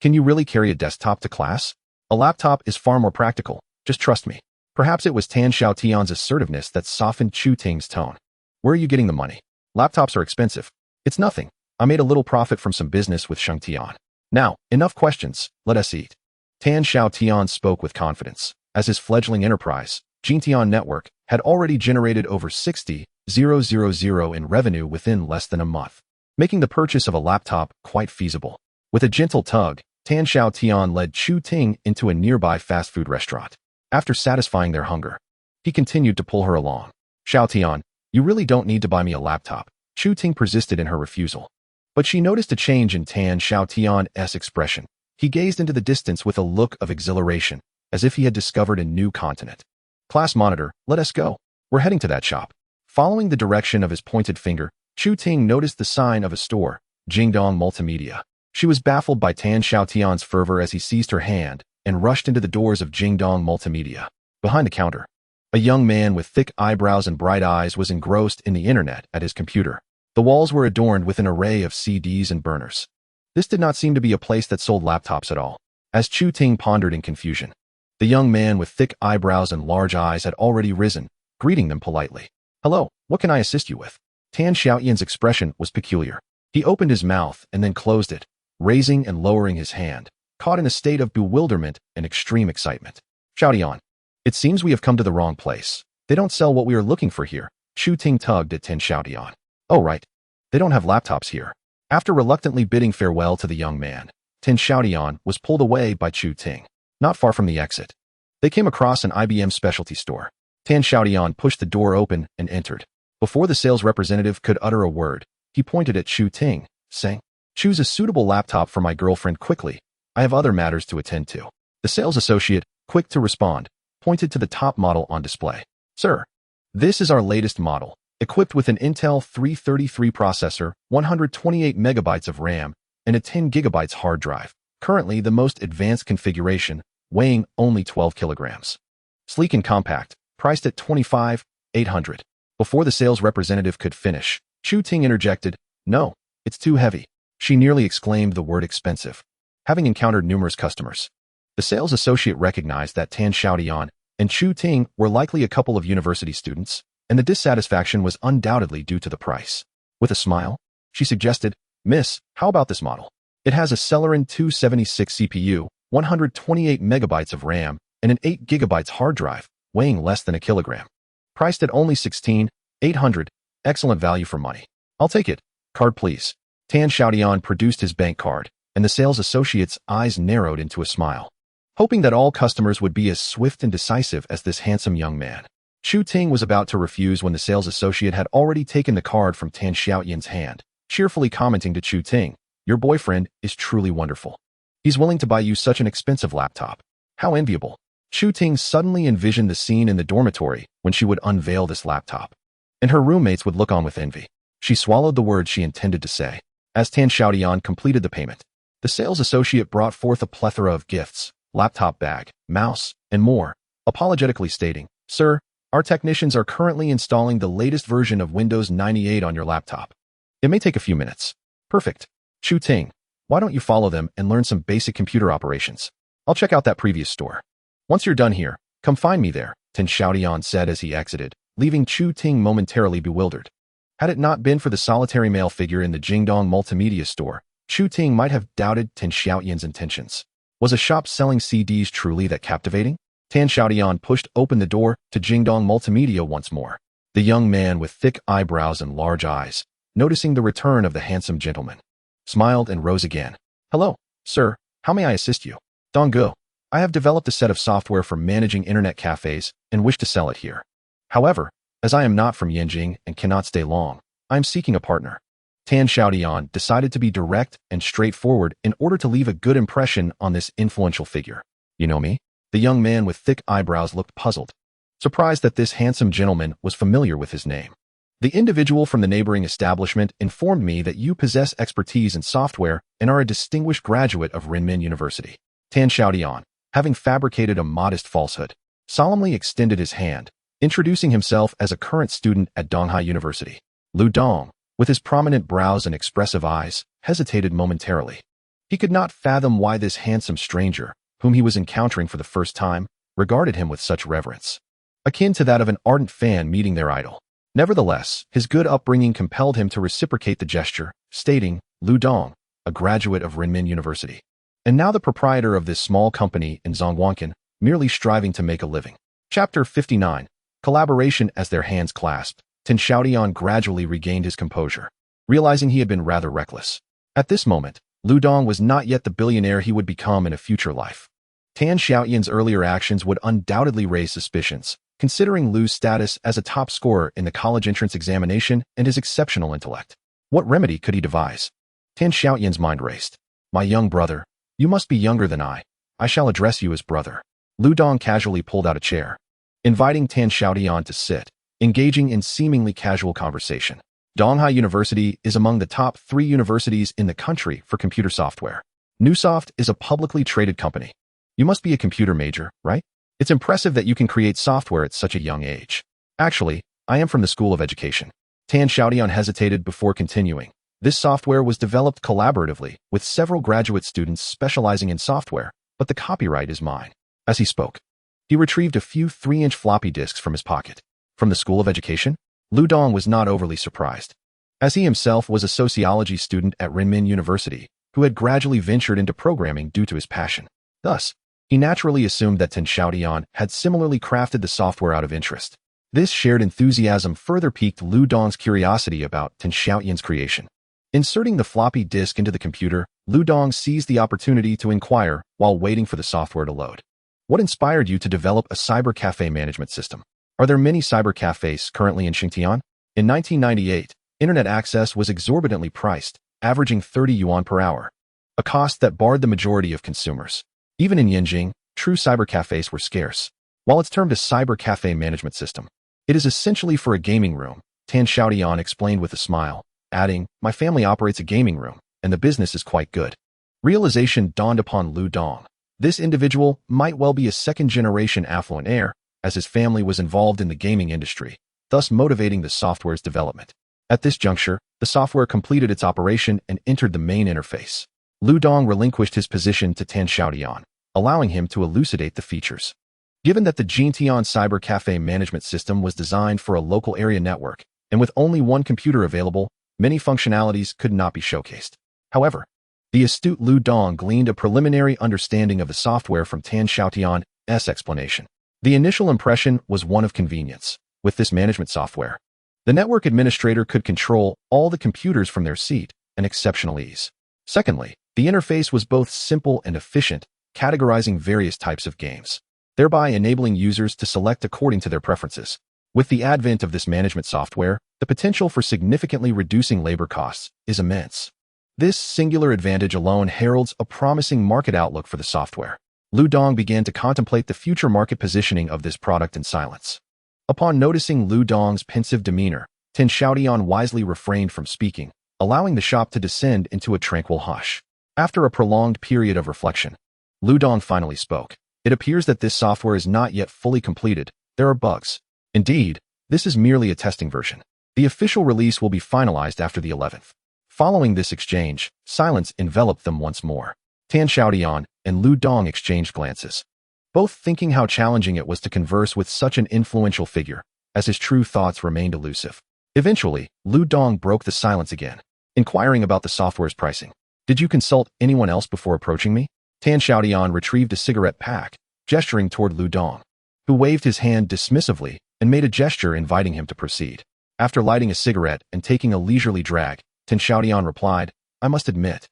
can you really carry a desktop to class? A laptop is far more practical. Just trust me. Perhaps it was Tan Xiaotian's assertiveness that softened Chu Ting's tone. Where are you getting the money? Laptops are expensive. It's nothing. I made a little profit from some business with Xiaotian. Now, enough questions. Let us eat. Tan Xiaotian spoke with confidence, as his fledgling enterprise, Jintian Network, had already generated over 60,000 in revenue within less than a month, making the purchase of a laptop quite feasible. With a gentle tug, Tan Xiaotian led Chu Ting into a nearby fast food restaurant. After satisfying their hunger, he continued to pull her along. Xiaotian, you really don't need to buy me a laptop. Chu Ting persisted in her refusal. But she noticed a change in Tan Xiaotian's expression. He gazed into the distance with a look of exhilaration, as if he had discovered a new continent. Class monitor, let us go. We're heading to that shop. Following the direction of his pointed finger, Chu Ting noticed the sign of a store, Jingdong Multimedia. She was baffled by Tan Xiaotian's fervor as he seized her hand and rushed into the doors of Jingdong Multimedia. Behind the counter, a young man with thick eyebrows and bright eyes was engrossed in the internet at his computer. The walls were adorned with an array of CDs and burners. This did not seem to be a place that sold laptops at all. As Chu Ting pondered in confusion, the young man with thick eyebrows and large eyes had already risen, greeting them politely. Hello, what can I assist you with? Tan Xiaotian's expression was peculiar. He opened his mouth and then closed it, raising and lowering his hand, caught in a state of bewilderment and extreme excitement. Xiaotian, it seems we have come to the wrong place. They don't sell what we are looking for here. Chu Ting tugged at Tan Xiaotian. Oh right. They don't have laptops here. After reluctantly bidding farewell to the young man, Tan Xiaotian was pulled away by Chu Ting. Not far from the exit, they came across an IBM specialty store. Tan Xiaotian pushed the door open and entered. Before the sales representative could utter a word, he pointed at Chu Ting, saying, Choose a suitable laptop for my girlfriend quickly. I have other matters to attend to. The sales associate, quick to respond, pointed to the top model on display. Sir, this is our latest model, equipped with an Intel 333 processor, 128 megabytes of RAM, and a 10 gigabytes hard drive. Currently the most advanced configuration, weighing only 12 kilograms. Sleek and compact, priced at $25,800. Before the sales representative could finish, Chu Ting interjected, No, it's too heavy. She nearly exclaimed the word expensive. Having encountered numerous customers, the sales associate recognized that Tan Xiaotian and Chu Ting were likely a couple of university students, and the dissatisfaction was undoubtedly due to the price. With a smile, she suggested, Miss, how about this model? It has a Celeron 276 CPU, 128 megabytes of RAM, and an 8 gigabytes hard drive, weighing less than a kilogram. Priced at only $16,800. Excellent value for money. I'll take it. Card please. Tan Xiaotian produced his bank card, and the sales associate's eyes narrowed into a smile, hoping that all customers would be as swift and decisive as this handsome young man. Chu Ting was about to refuse when the sales associate had already taken the card from Tan Xiaotian's hand, cheerfully commenting to Chu Ting, "Your boyfriend is truly wonderful. He's willing to buy you such an expensive laptop. How enviable." Chu Ting suddenly envisioned the scene in the dormitory when she would unveil this laptop, and her roommates would look on with envy. She swallowed the words she intended to say. As Tan Xiaotian completed the payment, the sales associate brought forth a plethora of gifts, laptop bag, mouse, and more, apologetically stating, "Sir, our technicians are currently installing the latest version of Windows 98 on your laptop. It may take a few minutes." Perfect. Chu Ting, why don't you follow them and learn some basic computer operations? I'll check out that previous store. Once you're done here, come find me there, Tan Xiaotian said as he exited, leaving Chu Ting momentarily bewildered. Had it not been for the solitary male figure in the Jingdong multimedia store, Chu Ting might have doubted Tan Xiaotian's intentions. Was a shop selling CDs truly that captivating? Tan Xiaotian pushed open the door to Jingdong multimedia once more. The young man with thick eyebrows and large eyes, noticing the return of the handsome gentleman, smiled and rose again. "Hello, sir, how may I assist you?" "Donggo, I have developed a set of software for managing internet cafes and wish to sell it here. However, as I am not from Yanjing and cannot stay long, I am seeking a partner." Tan Xiaotian decided to be direct and straightforward in order to leave a good impression on this influential figure. "You know me?" The young man with thick eyebrows looked puzzled, surprised that this handsome gentleman was familiar with his name. "The individual from the neighboring establishment informed me that you possess expertise in software and are a distinguished graduate of Renmin University." Tan Xiaotian, having fabricated a modest falsehood, solemnly extended his hand, introducing himself as a current student at Donghai University. Lu Dong, with his prominent brows and expressive eyes, hesitated momentarily. He could not fathom why this handsome stranger, whom he was encountering for the first time, regarded him with such reverence, akin to that of an ardent fan meeting their idol. Nevertheless, his good upbringing compelled him to reciprocate the gesture, stating, "Lu Dong, a graduate of Renmin University, and now the proprietor of this small company in Zhongguancun, merely striving to make a living." Chapter 59. Collaboration. As their hands clasped, Tan Xiaotian gradually regained his composure, realizing he had been rather reckless. At this moment, Lu Dong was not yet the billionaire he would become in a future life. Tan Xiaotian's earlier actions would undoubtedly raise suspicions, considering Lu's status as a top scorer in the college entrance examination and his exceptional intellect. What remedy could he devise? Tan Xiaotian's mind raced. "My young brother, you must be younger than I. I shall address you as brother." Lu Dong casually pulled out a chair, inviting Tan Xiaotian to sit, engaging in seemingly casual conversation. Donghai University is among the top 3 universities in the country for computer software. Newsoft is a publicly traded company. You must be a computer major, right? It's impressive that you can create software at such a young age. Actually, I am from the School of Education. Tan Xiaotian hesitated before continuing. This software was developed collaboratively with several graduate students specializing in software, but the copyright is mine. As he spoke, he retrieved a few 3-inch floppy disks from his pocket. From the School of Education? Lu Dong was not overly surprised, as he himself was a sociology student at Renmin University, who had gradually ventured into programming due to his passion. Thus, he naturally assumed that Tan Xiaotian had similarly crafted the software out of interest. This shared enthusiasm further piqued Lu Dong's curiosity about Tan Xiaotian's creation. Inserting the floppy disk into the computer, Lu Dong seized the opportunity to inquire while waiting for the software to load. "What inspired you to develop a cyber cafe management system? Are there many cyber cafes currently in Xinjiang?" In 1998, internet access was exorbitantly priced, averaging 30 yuan per hour, a cost that barred the majority of consumers. Even in Yanjing, true cyber cafes were scarce. While it's termed a cyber cafe management system, it is essentially for a gaming room, Tan Xiaotian explained with a smile, adding, "My family operates a gaming room, and the business is quite good." Realization dawned upon Lu Dong. This individual might well be a second-generation affluent heir, as his family was involved in the gaming industry, thus motivating the software's development. At this juncture, the software completed its operation and entered the main interface. Lu Dong relinquished his position to Tan Xiaotian, allowing him to elucidate the features. Given that the Jintian Cyber Cafe management system was designed for a local area network, and with only one computer available, many functionalities could not be showcased. However, The astute Lu Dong gleaned a preliminary understanding of the software from Xiaotian's explanation. The initial impression was one of convenience. With this management software, the network administrator could control all the computers from their seat, an exceptional ease. Secondly, the interface was both simple and efficient, categorizing various types of games, thereby enabling users to select according to their preferences. With the advent of this management software, the potential for significantly reducing labor costs is immense. This singular advantage alone heralds a promising market outlook for the software. Lu Dong began to contemplate the future market positioning of this product in silence. Upon noticing Lu Dong's pensive demeanor, Xiaotian wisely refrained from speaking, allowing the shop to descend into a tranquil hush. After a prolonged period of reflection, Lu Dong finally spoke. It appears that this software is not yet fully completed. There are bugs. Indeed, this is merely a testing version. The official release will be finalized after the 11th. Following this exchange, silence enveloped them once more. Xiaotian and Lu Dong exchanged glances, both thinking how challenging it was to converse with such an influential figure, as his true thoughts remained elusive. Eventually, Lu Dong broke the silence again, inquiring about the software's pricing. "Did you consult anyone else before approaching me?" Xiaotian retrieved a cigarette pack, gesturing toward Lu Dong, who waved his hand dismissively and made a gesture inviting him to proceed. After lighting a cigarette and taking a leisurely drag, Xiaotian replied, "I must admit,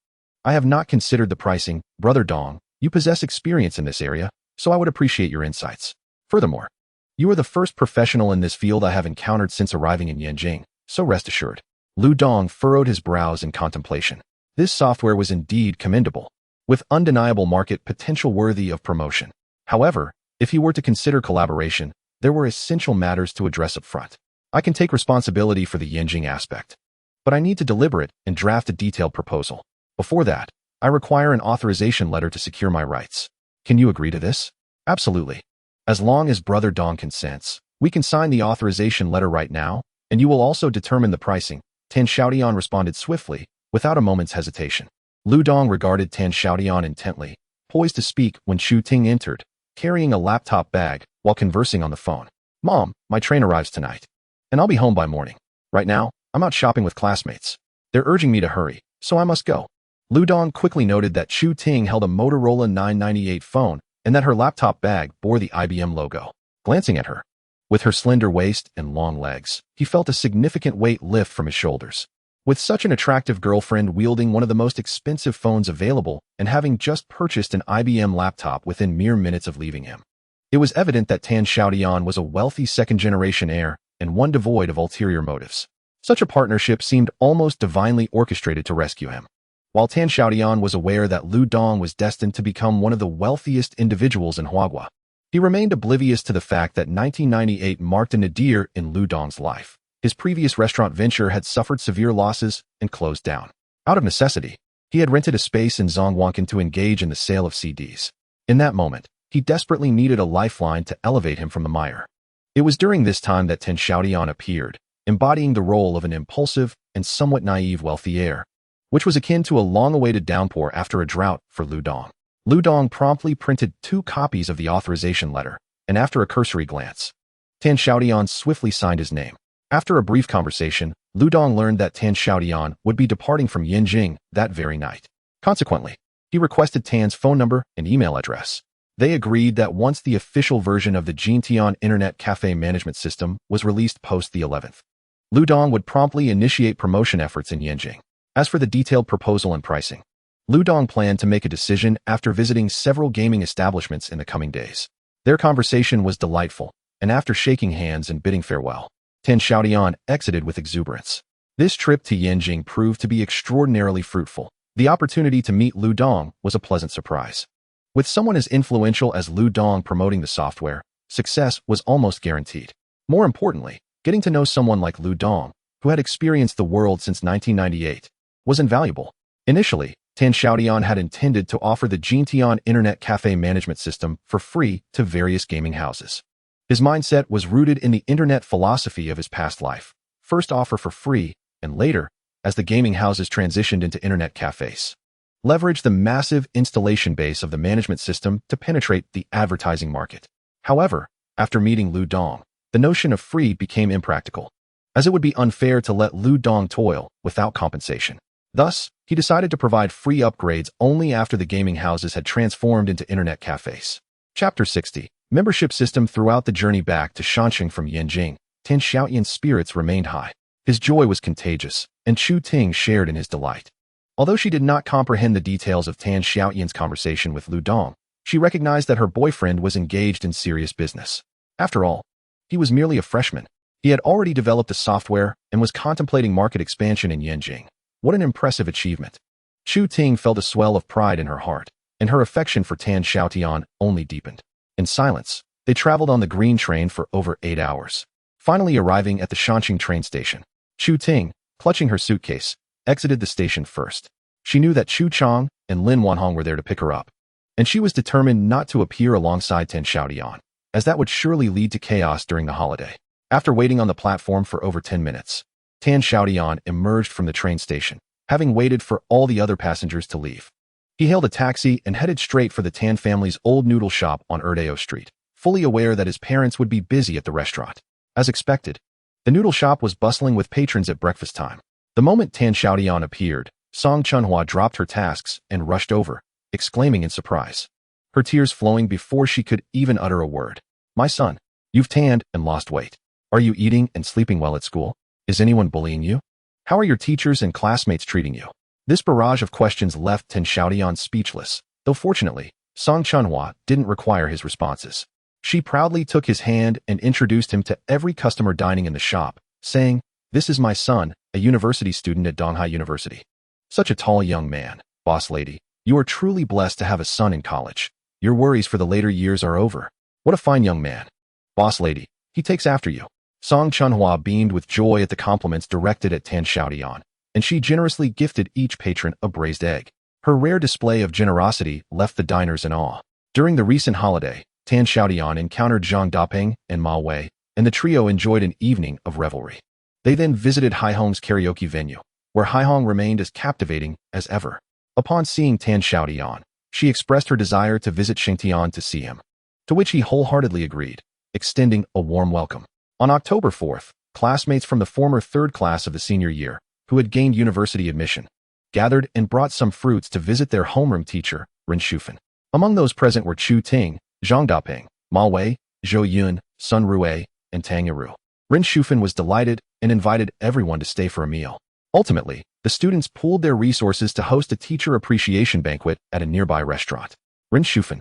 I have not considered the pricing. Brother Dong, you possess experience in this area, so I would appreciate your insights. Furthermore, you are the first professional in this field I have encountered since arriving in Yanjing, so rest assured." Lu Dong furrowed his brows in contemplation. This software was indeed commendable, with undeniable market potential worthy of promotion. However, if he were to consider collaboration, there were essential matters to address up front. "I can take responsibility for the Yanjing aspect, but I need to deliberate and draft a detailed proposal. Before that, I require an authorization letter to secure my rights. Can you agree to this?" "Absolutely. As long as Brother Dong consents, we can sign the authorization letter right now, and you will also determine the pricing." Xiaotian responded swiftly, without a moment's hesitation. Lu Dong regarded Xiaotian intently, poised to speak when Chu Ting entered, carrying a laptop bag while conversing on the phone. "Mom, my train arrives tonight, and I'll be home by morning. Right now, I'm out shopping with classmates. They're urging me to hurry, so I must go." Lu Dong quickly noted that Chu Ting held a Motorola 998 phone and that her laptop bag bore the IBM logo. Glancing at her, with her slender waist and long legs, he felt a significant weight lift from his shoulders. With such an attractive girlfriend wielding one of the most expensive phones available and having just purchased an IBM laptop within mere minutes of leaving him, it was evident that Xiaotian was a wealthy second-generation heir and one devoid of ulterior motives. Such a partnership seemed almost divinely orchestrated to rescue him. While Xiaotian was aware that Lu Dong was destined to become one of the wealthiest individuals in Huagua, he remained oblivious to the fact that 1998 marked a nadir in Lu Dong's life. His previous restaurant venture had suffered severe losses and closed down. Out of necessity, he had rented a space in Zhongwankan to engage in the sale of CDs. In that moment, he desperately needed a lifeline to elevate him from the mire. It was during this time that Xiaotian appeared, embodying the role of an impulsive and somewhat naive wealthy heir, which was akin to a long-awaited downpour after a drought for Lu Dong. Lu Dong promptly printed 2 copies of the authorization letter, and after a cursory glance, Xiaotian swiftly signed his name. After a brief conversation, Lu Dong learned that Xiaotian would be departing from Yanjing that very night. Consequently, he requested Tan's phone number and email address. They agreed that once the official version of the Xiaotian Internet Cafe Management System was released post the 11th, Lu Dong would promptly initiate promotion efforts in Yanjing. As for the detailed proposal and pricing, Lu Dong planned to make a decision after visiting several gaming establishments in the coming days. Their conversation was delightful, and after shaking hands and bidding farewell, Xiaotian exited with exuberance. This trip to Yanjing proved to be extraordinarily fruitful. The opportunity to meet Lu Dong was a pleasant surprise. With someone as influential as Lu Dong promoting the software, success was almost guaranteed. More importantly, getting to know someone like Lu Dong, who had experienced the world since 1998, was invaluable. Initially, Xiaotian had intended to offer the Xiaotian Internet Cafe Management System for free to various gaming houses. His mindset was rooted in the internet philosophy of his past life. First offer for free, and later, as the gaming houses transitioned into internet cafes, leverage the massive installation base of the management system to penetrate the advertising market. However, after meeting Lu Dong, the notion of free became impractical, as it would be unfair to let Lu Dong toil without compensation. Thus, He decided to provide free upgrades only after the gaming houses had transformed into internet cafes. Chapter 60. Membership system. Throughout the journey back to Xiaotian from Yanjing, Tan Xiaotian's spirits remained high. His joy was contagious, and Chu Ting shared in his delight. Although she did not comprehend the details of Tan Xiaotian's conversation with Lu Dong, she recognized that her boyfriend was engaged in serious business. After all, he was merely a freshman. He had already developed a software and was contemplating market expansion in Yanjing. What an impressive achievement. Chu Ting felt a swell of pride in her heart, and her affection for Tan Xiaotian only deepened. In silence, they traveled on the green train for over 8 hours. Finally arriving at the Shanqing train station, Chu Ting, clutching her suitcase, exited the station first. She knew that Chu Chang and Lin Wanhong were there to pick her up, and she was determined not to appear alongside Tan Xiaotian, as that would surely lead to chaos during the holiday. After waiting on the platform for over 10 minutes, Tan Xiaotian emerged from the train station, having waited for all the other passengers to leave. He hailed a taxi and headed straight for the Tan family's old noodle shop on Erdeo Street, fully aware that his parents would be busy at the restaurant. As expected, the noodle shop was bustling with patrons at breakfast time. The moment Tan Xiaotian appeared, Song Chunhua dropped her tasks and rushed over, exclaiming in surprise, her tears flowing before she could even utter a word. "My son, you've tanned and lost weight. Are you eating and sleeping well at school? Is anyone bullying you? How are your teachers and classmates treating you?" This barrage of questions left Tan Xiaotian speechless, though fortunately, Song Chunhua didn't require his responses. She proudly took his hand and introduced him to every customer dining in the shop, saying, "This is my son, a university student at Donghai University." Such a tall young man, boss lady. You are truly blessed to have a son in college. Your worries for the later years are over. What a fine young man. Boss lady, he takes after you. Song Chunhua beamed with joy at the compliments directed at Tan Xiaotian, and she generously gifted each patron a braised egg. Her rare display of generosity left the diners in awe. During the recent holiday, Tan Xiaotian encountered Zhang Daping and Ma Wei, and the trio enjoyed an evening of revelry. They then visited Haihong's karaoke venue, where Haihong remained as captivating as ever. Upon seeing Tan Xiaotian, she expressed her desire to visit Xingtian to see him, to which he wholeheartedly agreed, extending a warm welcome. On October 4th, classmates from the former third class of the senior year, who had gained university admission, gathered and brought some fruits to visit their homeroom teacher, Ren Shufan. Among those present were Chu Ting, Zhang Daping, Ma Wei, Zhou Yun, Sun Rui, and Tang Yiru. Ren Shufan was delighted and invited everyone to stay for a meal. Ultimately, the students pooled their resources to host a teacher appreciation banquet at a nearby restaurant. Ren Shufan,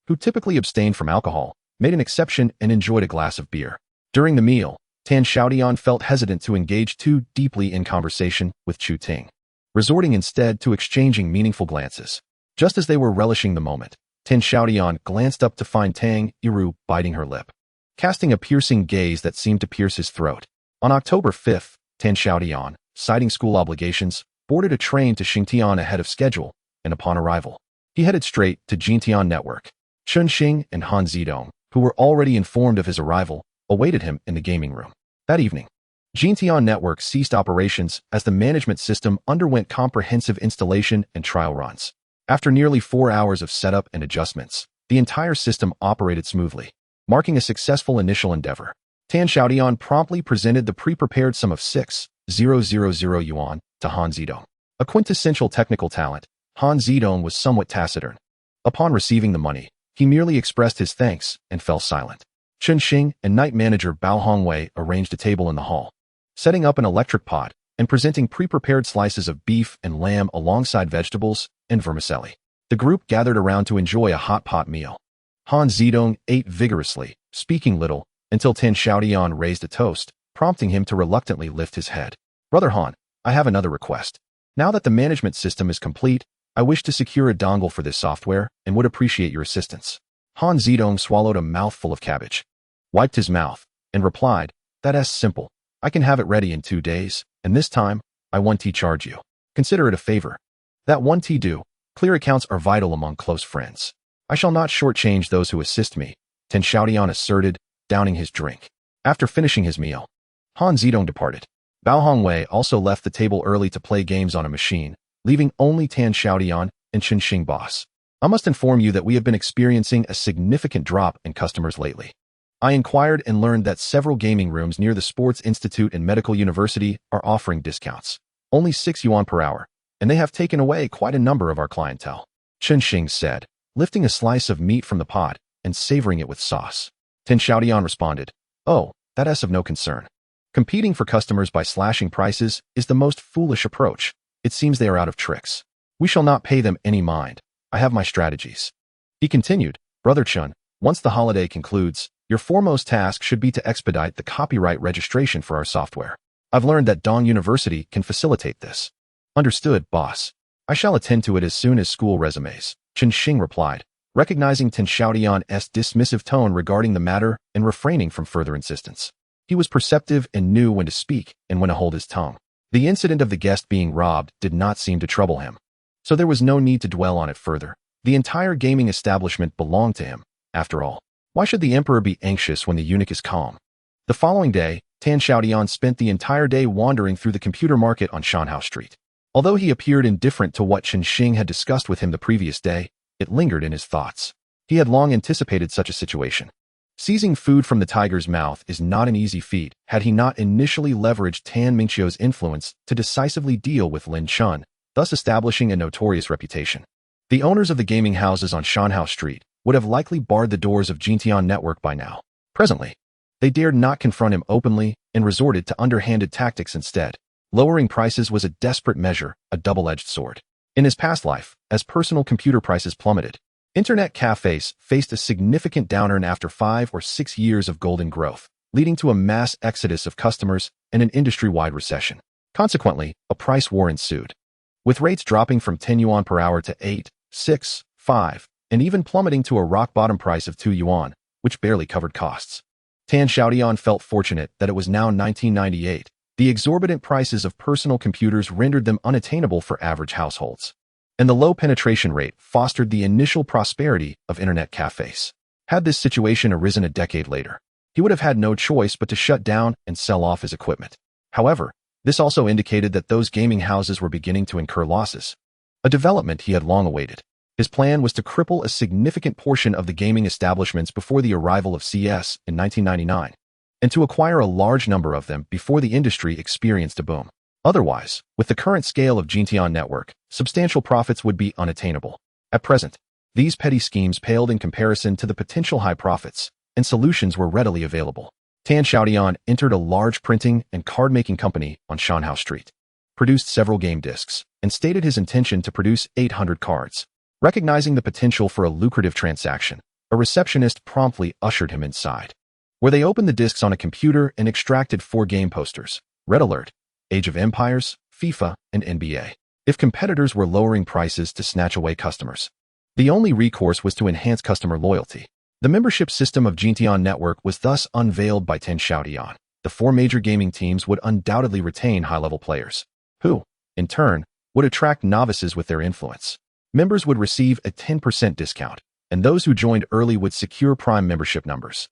who typically abstained from alcohol, made an exception and enjoyed a glass of beer. During the meal, Tan Xiaotian felt hesitant to engage too deeply in conversation with Chu Ting, resorting instead to exchanging meaningful glances. Just as they were relishing the moment, Tan Xiaotian glanced up to find Tang Yiru biting her lip, casting a piercing gaze that seemed to pierce his throat. On October 5th, Tan Xiaotian, citing school obligations, boarded a train to Xingtian ahead of schedule, and upon arrival, he headed straight to Jintian Network. Chun Xing and Han Zidong, who were already informed of his arrival, awaited him in the gaming room. That evening, Jintian Network ceased operations as the management system underwent comprehensive installation and trial runs. After nearly 4 hours of setup and adjustments, the entire system operated smoothly, marking a successful initial endeavor. Tan Xiaotian promptly presented the pre-prepared sum of 6,000 yuan to Han Zidong. A quintessential technical talent, Han Zidong was somewhat taciturn. Upon receiving the money, he merely expressed his thanks and fell silent. Chun Xing and night manager Bao Hongwei arranged a table in the hall, setting up an electric pot and presenting pre-prepared slices of beef and lamb alongside vegetables and vermicelli. The group gathered around to enjoy a hot pot meal. Han Zidong ate vigorously, speaking little, until Tan Xiaotian raised a toast, prompting him to reluctantly lift his head. "Brother Han, I have another request. Now that the management system is complete, I wish to secure a dongle for this software and would appreciate your assistance." Han Zidong swallowed a mouthful of cabbage, wiped his mouth, and replied, "That's simple. I can have it ready in 2 days, and this time, I 1T charge you. Consider it a favor." "That 1T do. Clear accounts are vital among close friends. I shall not shortchange those who assist me," Tan Xiaotian asserted, downing his drink. After finishing his meal, Han Zidong departed. Bao Hongwei also left the table early to play games on a machine, leaving only Tan Xiaotian and Chun Xing boss. "I must inform you that we have been experiencing a significant drop in customers lately. I inquired and learned that several gaming rooms near the Sports Institute and Medical University are offering discounts. Only 6 yuan per hour, and they have taken away quite a number of our clientele," Chen Xing said, lifting a slice of meat from the pot and savoring it with sauce. Xiaotian responded, "Oh, that is of no concern. Competing for customers by slashing prices is the most foolish approach. It seems they are out of tricks. We shall not pay them any mind. I have my strategies." He continued, "Brother Chen, once the holiday concludes, your foremost task should be to expedite the copyright registration for our software. I've learned that Dong University can facilitate this." "Understood, boss. I shall attend to it as soon as school resumes," Chen Xing replied, recognizing Xiaotian's dismissive tone regarding the matter and refraining from further insistence. He was perceptive and knew when to speak and when to hold his tongue. The incident of the guest being robbed did not seem to trouble him, so there was no need to dwell on it further. The entire gaming establishment belonged to him, after all. Why should the emperor be anxious when the eunuch is calm? The following day, Xiaotian spent the entire day wandering through the computer market on Shanhao Street. Although he appeared indifferent to what Chen Xing had discussed with him the previous day, it lingered in his thoughts. He had long anticipated such a situation. Seizing food from the tiger's mouth is not an easy feat had he not initially leveraged Tan Mingqiu's influence to decisively deal with Lin Chun, thus establishing a notorious reputation. The owners of the gaming houses on Shanhao Street would have likely barred the doors of Jintian Network by now. Presently, they dared not confront him openly and resorted to underhanded tactics instead. Lowering prices was a desperate measure, a double-edged sword. In his past life, as personal computer prices plummeted, internet cafes faced a significant downturn after 5 or 6 years of golden growth, leading to a mass exodus of customers and an industry-wide recession. Consequently, a price war ensued, with rates dropping from 10 yuan per hour to 8, 6, 5, and even plummeting to a rock-bottom price of 2 yuan, which barely covered costs. Xiaotian felt fortunate that it was now 1998. The exorbitant prices of personal computers rendered them unattainable for average households, and the low penetration rate fostered the initial prosperity of internet cafes. Had this situation arisen a decade later, he would have had no choice but to shut down and sell off his equipment. However, this also indicated that those gaming houses were beginning to incur losses, a development he had long awaited. His plan was to cripple a significant portion of the gaming establishments before the arrival of CS in 1999, and to acquire a large number of them before the industry experienced a boom. Otherwise, with the current scale of Jintian Network, substantial profits would be unattainable. At present, these petty schemes paled in comparison to the potential high profits, and solutions were readily available. Xiaotian entered a large printing and card-making company on Shanhao Street, produced several game discs, and stated his intention to produce 800 cards. Recognizing the potential for a lucrative transaction, a receptionist promptly ushered him inside, where they opened the discs on a computer and extracted 4 game posters: Red Alert, Age of Empires, FIFA, and NBA. If competitors were lowering prices to snatch away customers, the only recourse was to enhance customer loyalty. The membership system of Jintian Network was thus unveiled by Xiaotian. The 4 major gaming teams would undoubtedly retain high-level players, who, in turn, would attract novices with their influence. Members would receive a 10% discount, and those who joined early would secure prime membership numbers.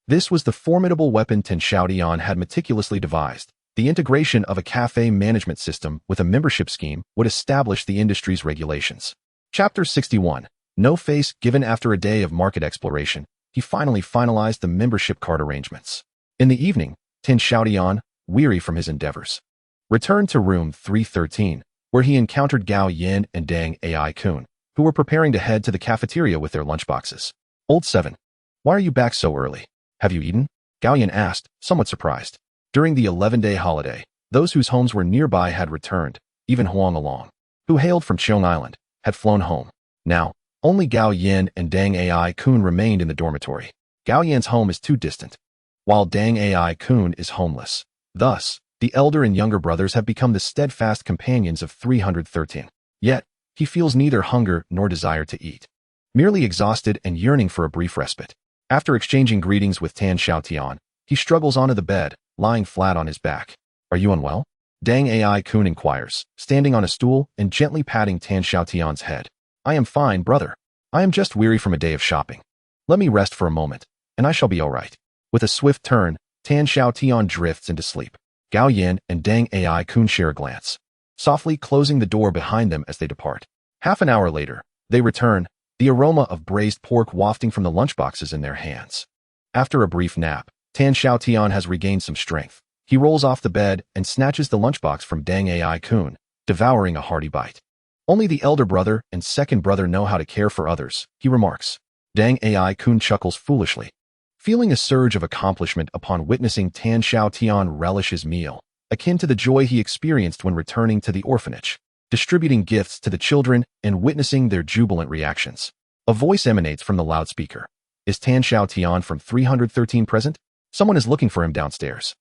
This was the formidable weapon Xiaotian had meticulously devised. The integration of a cafe management system with a membership scheme would establish the industry's regulations. Chapter 61. No face given. After a day of market exploration, he finally finalized the membership card arrangements. In the evening, Xiaotian, weary from his endeavors, returned to room 313, where he encountered Gao Yin and Dang Ai Kun, who were preparing to head to the cafeteria with their lunchboxes. "Old 7, why are you back so early? Have you eaten?" Gao Yin asked, somewhat surprised. During the 11-day holiday, those whose homes were nearby had returned. Even Huang Along, who hailed from Cheong Island, had flown home. Now, only Gao Yin and Dang Ai Kun remained in the dormitory. Gao Yin's home is too distant, while Dang Ai Kun is homeless. Thus, the elder and younger brothers have become the steadfast companions of 313. Yet, he feels neither hunger nor desire to eat, merely exhausted and yearning for a brief respite. After exchanging greetings with Xiaotian, he struggles onto the bed, lying flat on his back. "Are you unwell?" Dang Ai Kun inquires, standing on a stool and gently patting Xiaotian's head. "I am fine, brother. I am just weary from a day of shopping. Let me rest for a moment, and I shall be all right." With a swift turn, Xiaotian drifts into sleep. Gao Yin and Dang Ai Kun share a glance, softly closing the door behind them as they depart. Half an hour later, they return, the aroma of braised pork wafting from the lunchboxes in their hands. After a brief nap, Xiaotian has regained some strength. He rolls off the bed and snatches the lunchbox from Dang Ai Kun, devouring a hearty bite. Only the elder brother and second brother know how to care for others, he remarks. Dang Ai-kun chuckles foolishly. Feeling a surge of accomplishment upon witnessing Tan Xiaotian relish his meal, akin to the joy he experienced when returning to the orphanage, distributing gifts to the children and witnessing their jubilant reactions. A voice emanates from the loudspeaker. Is Tan Xiaotian from 313 present? Someone is looking for him downstairs.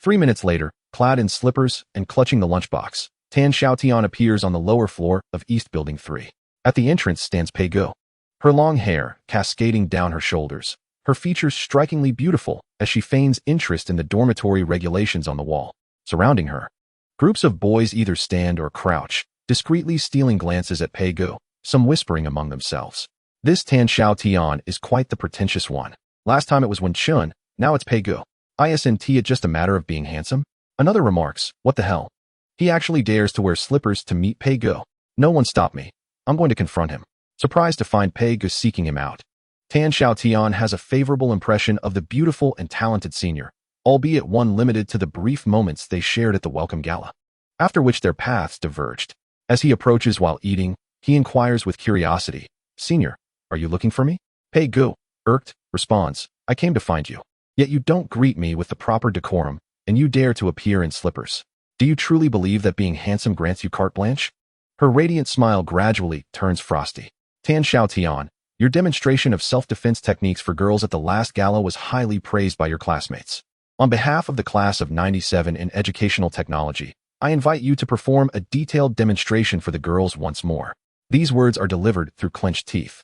3 minutes later, clad in slippers and clutching the lunchbox, Tan Xiaotian appears on the lower floor of East Building 3. At the entrance stands Pei Gu. Her long hair cascading down her shoulders, her features strikingly beautiful as she feigns interest in the dormitory regulations on the wall. Surrounding her, groups of boys either stand or crouch, discreetly stealing glances at Pei Gu, some whispering among themselves. This Tan Xiaotian is quite the pretentious one. Last time it was Wen Chun, now it's Pei Gu. Isn't it just a matter of being handsome? Another remarks, what the hell? He actually dares to wear slippers to meet Pei Gu. No one stopped me. I'm going to confront him. Surprised to find Pei Gu seeking him out. Tan Xiaotian has a favorable impression of the beautiful and talented senior, albeit one limited to the brief moments they shared at the welcome gala, after which their paths diverged. As he approaches while eating, he inquires with curiosity, "Senior, are you looking for me?" Pei Gu, irked, responds, "I came to find you. Yet you don't greet me with the proper decorum, and you dare to appear in slippers. Do you truly believe that being handsome grants you carte blanche?" Her radiant smile gradually turns frosty. Tan Xiaotian, your demonstration of self-defense techniques for girls at the last gala was highly praised by your classmates. On behalf of the class of 97 in educational technology, I invite you to perform a detailed demonstration for the girls once more. These words are delivered through clenched teeth.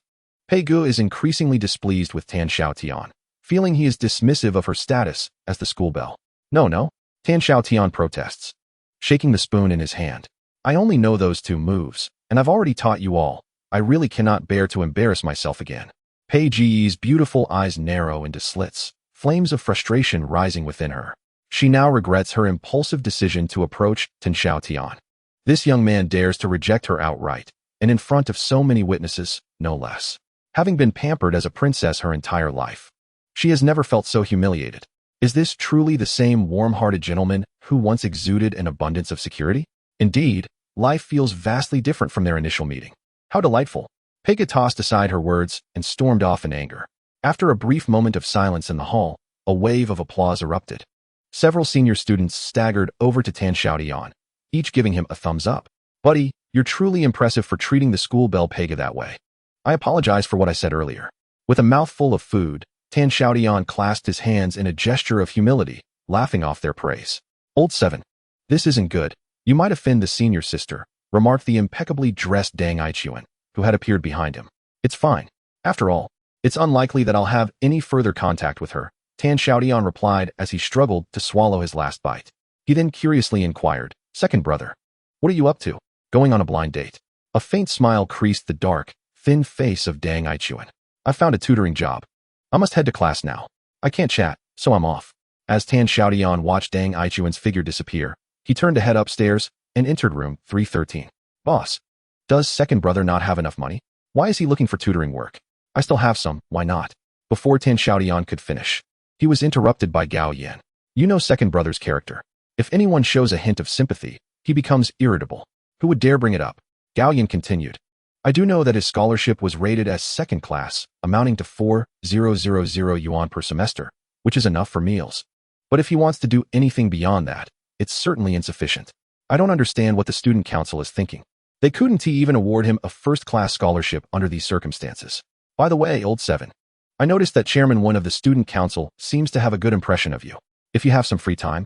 Pei Gu is increasingly displeased with Tan Xiaotian, feeling he is dismissive of her status as the school belle. No, Tan Xiaotian protests, shaking the spoon in his hand. I only know those two moves, and I've already taught you all. I really cannot bear to embarrass myself again. Pei Ji's beautiful eyes narrow into slits, flames of frustration rising within her. She now regrets her impulsive decision to approach Tan Xiaotian. This young man dares to reject her outright, and in front of so many witnesses, no less. Having been pampered as a princess her entire life, she has never felt so humiliated. Is this truly the same warm-hearted gentleman who once exuded an abundance of security? Indeed, life feels vastly different from their initial meeting. How delightful. Pei Gu tossed aside her words and stormed off in anger. After a brief moment of silence in the hall, a wave of applause erupted. Several senior students staggered over to Tan Xiaotian, each giving him a thumbs up. Buddy, you're truly impressive for treating the school belle Pei Gu that way. I apologize for what I said earlier. With a mouthful of food, Tan Xiaotian clasped his hands in a gesture of humility, laughing off their praise. Old 7. This isn't good. You might offend the senior sister, remarked the impeccably dressed Dang Aichuan, who had appeared behind him. It's fine. After all, it's unlikely that I'll have any further contact with her, Tan Xiaotian replied as he struggled to swallow his last bite. He then curiously inquired, "Second brother, what are you up to? Going on a blind date?" A faint smile creased the dark, thin face of Dang Aichuan. "I found a tutoring job. I must head to class now. I can't chat, so I'm off." As Tan Xiaotian watched Dang Aichuan's figure disappear, he turned to head upstairs and entered room 313. "Boss, does second brother not have enough money? Why is he looking for tutoring work? I still have some, why not?" Before Tan Xiaotian could finish, he was interrupted by Gao Yan. "You know second brother's character. If anyone shows a hint of sympathy, he becomes irritable. Who would dare bring it up?" Gao Yan continued. "I do know that his scholarship was rated as second class, amounting to 4,000 yuan per semester, which is enough for meals. But if he wants to do anything beyond that, it's certainly insufficient. I don't understand what the student council is thinking. They couldn't even award him a first-class scholarship under these circumstances. By the way, old 7, I noticed that Chairman 1 of the student council seems to have a good impression of you. If you have some free time,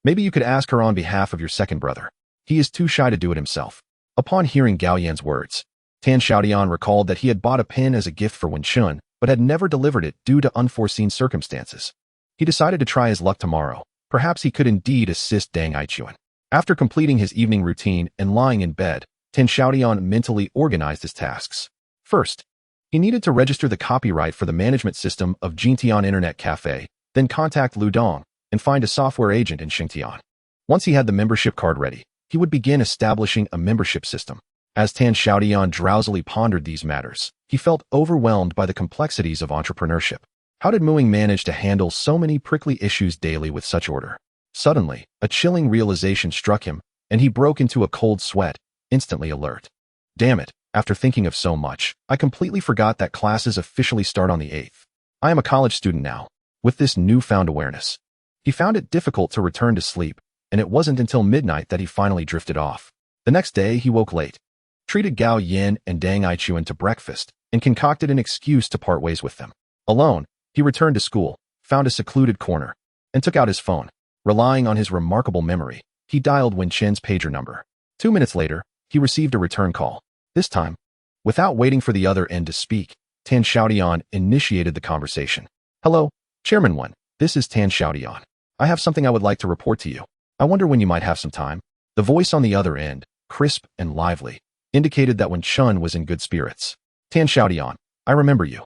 maybe you could ask her on behalf of your second brother. He is too shy to do it himself." Upon hearing Gao Yan's words, Tan Xiaotian recalled that he had bought a pen as a gift for Wen Chun, but had never delivered it due to unforeseen circumstances. He decided to try his luck tomorrow. Perhaps he could indeed assist Dang Aichuan. After completing his evening routine and lying in bed, Tan Xiaotian mentally organized his tasks. First, he needed to register the copyright for the management system of Jintian Internet Cafe, then contact Lu Dong and find a software agent in Xingtian. Once he had the membership card ready, he would begin establishing a membership system. As Tan Xiaotian drowsily pondered these matters, he felt overwhelmed by the complexities of entrepreneurship. How did Muing manage to handle so many prickly issues daily with such order? Suddenly, a chilling realization struck him, and he broke into a cold sweat, instantly alert. Damn it, after thinking of so much, I completely forgot that classes officially start on the 8th. I am a college student now, with this newfound awareness. He found it difficult to return to sleep, and it wasn't until midnight that he finally drifted off. The next day, he woke late, treated Gao Yin and Dang Aichuan to breakfast, and concocted an excuse to part ways with them. Alone, he returned to school, found a secluded corner, and took out his phone. Relying on his remarkable memory, he dialed Wen Chen's pager number. 2 minutes later, he received a return call. This time, without waiting for the other end to speak, Tan Xiaotian initiated the conversation. Hello, Chairman Wen. This is Tan Xiaotian. I have something I would like to report to you. I wonder when you might have some time. The voice on the other end, crisp and lively, indicated that Wen Chun was in good spirits. Tan Xiaotian, I remember you.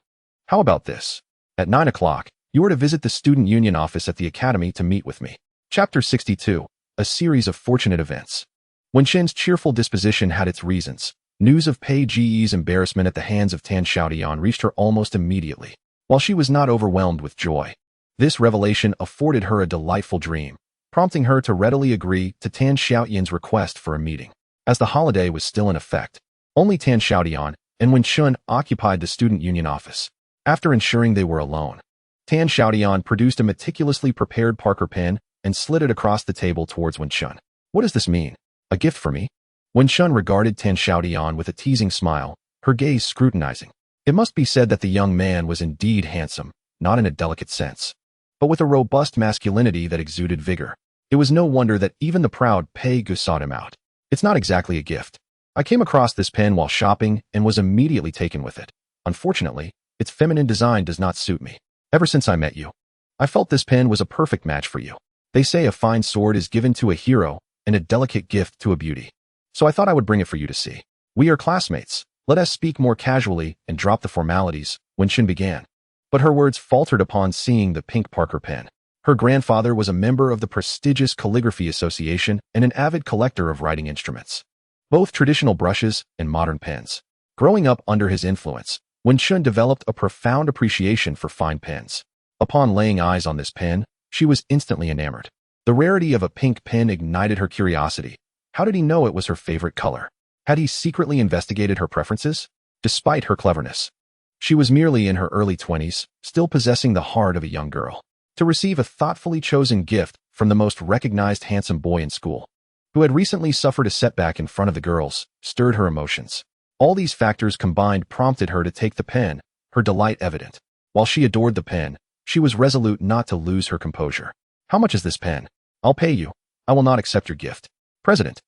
How about this? At 9 o'clock, you are to visit the student union office at the academy to meet with me. Chapter 62, a series of fortunate events. Wen Chen's cheerful disposition had its reasons. News of Pei Ji's embarrassment at the hands of Tan Xiaotian reached her almost immediately. While she was not overwhelmed with joy, this revelation afforded her a delightful dream, prompting her to readily agree to Tan Xiaotian's request for a meeting. As the holiday was still in effect, only Tan Xiaotian and Wen Chun occupied the student union office. After ensuring they were alone, Tan Xiaotian produced a meticulously prepared Parker pen and slid it across the table towards Wen Chun. What does this mean? A gift for me? Wen Chun regarded Tan Xiaotian with a teasing smile, her gaze scrutinizing. It must be said that the young man was indeed handsome, not in a delicate sense, but with a robust masculinity that exuded vigor. It was no wonder that even the proud Pei Gu sought him out. It's not exactly a gift. I came across this pen while shopping and was immediately taken with it. Unfortunately, its feminine design does not suit me. Ever since I met you, I felt this pen was a perfect match for you. They say a fine sword is given to a hero and a delicate gift to a beauty. So I thought I would bring it for you to see. We are classmates. Let us speak more casually and drop the formalities, Wen Chin began. But her words faltered upon seeing the pink Parker pen. Her grandfather was a member of the prestigious Calligraphy Association and an avid collector of writing instruments, both traditional brushes and modern pens. Growing up under his influence, Wen Chun developed a profound appreciation for fine pens. Upon laying eyes on this pen, she was instantly enamored. The rarity of a pink pen ignited her curiosity. How did he know it was her favorite color? Had he secretly investigated her preferences? Despite her cleverness, she was merely in her early 20s, still possessing the heart of a young girl. To receive a thoughtfully chosen gift from the most recognized handsome boy in school, who had recently suffered a setback in front of the girls, stirred her emotions. All these factors combined prompted her to take the pen, her delight evident. While she adored the pen, she was resolute not to lose her composure. How much is this pen? I'll pay you. I will not accept your gift. President,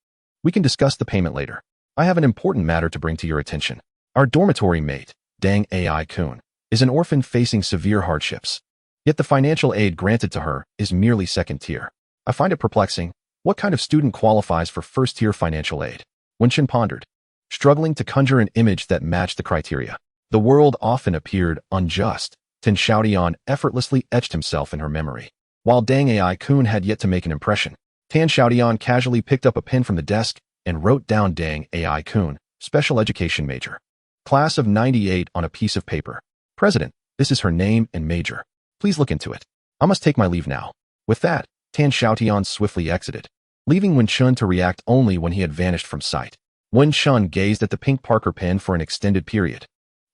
we can discuss the payment later. I have an important matter to bring to your attention. Our dormitory mate, Dang Ai-kun, is an orphan facing severe hardships. Yet the financial aid granted to her is merely second tier. I find it perplexing. What kind of student qualifies for first-tier financial aid? Wen Chin pondered, struggling to conjure an image that matched the criteria. The world often appeared unjust. Tan Xiaotian effortlessly etched himself in her memory. While Dang Ai-kun had yet to make an impression, Tan Xiaotian casually picked up a pen from the desk and wrote down Dang Ai-kun, special education major. Class of 98 on a piece of paper. President, this is her name and major. Please look into it. I must take my leave now. With that, Tan Xiaotian swiftly exited, leaving Wen Chun to react only when he had vanished from sight. Wen Chun gazed at the pink Parker pen for an extended period,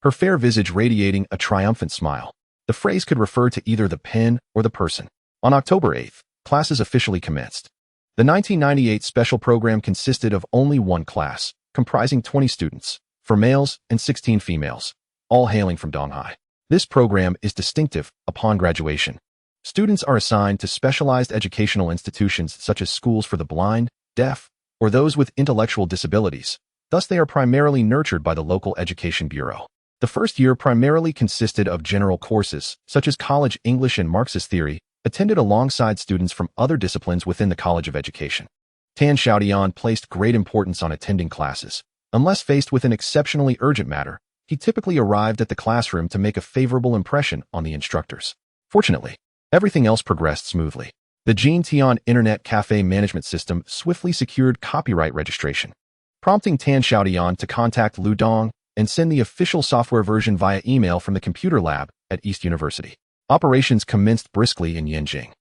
her fair visage radiating a triumphant smile. The phrase could refer to either the pen or the person. On October 8th, classes officially commenced. The 1998 special program consisted of only one class, comprising 20 students, 4 males and 16 females, all hailing from Donghai. This program is distinctive. Upon graduation, students are assigned to specialized educational institutions such as schools for the blind, deaf, or those with intellectual disabilities. Thus, they are primarily nurtured by the local education bureau. The first year primarily consisted of general courses, such as college English and Marxist theory, attended alongside students from other disciplines within the College of Education. Tan Xiaotian placed great importance on attending classes. Unless faced with an exceptionally urgent matter, he typically arrived at the classroom to make a favorable impression on the instructors. Fortunately, everything else progressed smoothly. The Jin Tian Internet Cafe Management System swiftly secured copyright registration, prompting Tan Xiaotian to contact Lu Dong and send the official software version via email from the computer lab at East University. Operations commenced briskly in Yanjing.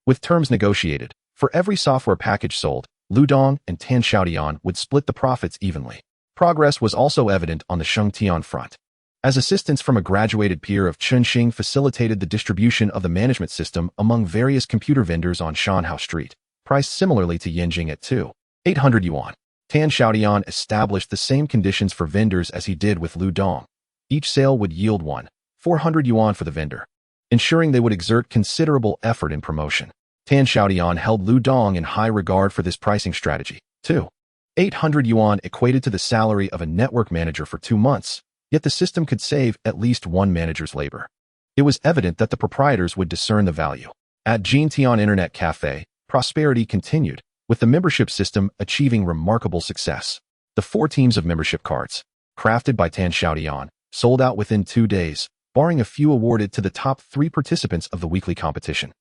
With terms negotiated, for every software package sold, Lu Dong and Tan Xiaotian would split the profits evenly. Progress was also evident on the Xiaotian front, as assistance from a graduated peer of Chunxing facilitated the distribution of the management system among various computer vendors on Shanhao Street, priced similarly to Yanjing at 2,800 yuan. Tan Xiaotian established the same conditions for vendors as he did with Lu Dong. Each sale would yield 1,400 yuan for the vendor, ensuring they would exert considerable effort in promotion. Tan Xiaotian held Lu Dong in high regard for this pricing strategy. 2,800 yuan equated to the salary of a network manager for 2 months, yet the system could save at least one manager's labor. It was evident that the proprietors would discern the value. At Jintian Internet Cafe, prosperity continued, with the membership system achieving remarkable success. The 4 teams of membership cards, crafted by Tan Xiaotian, sold out within 2 days, barring a few awarded to the top 3 participants of the weekly competition,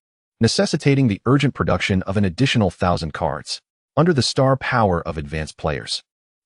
necessitating the urgent production of an additional 1,000 cards. Under the star power of advanced players,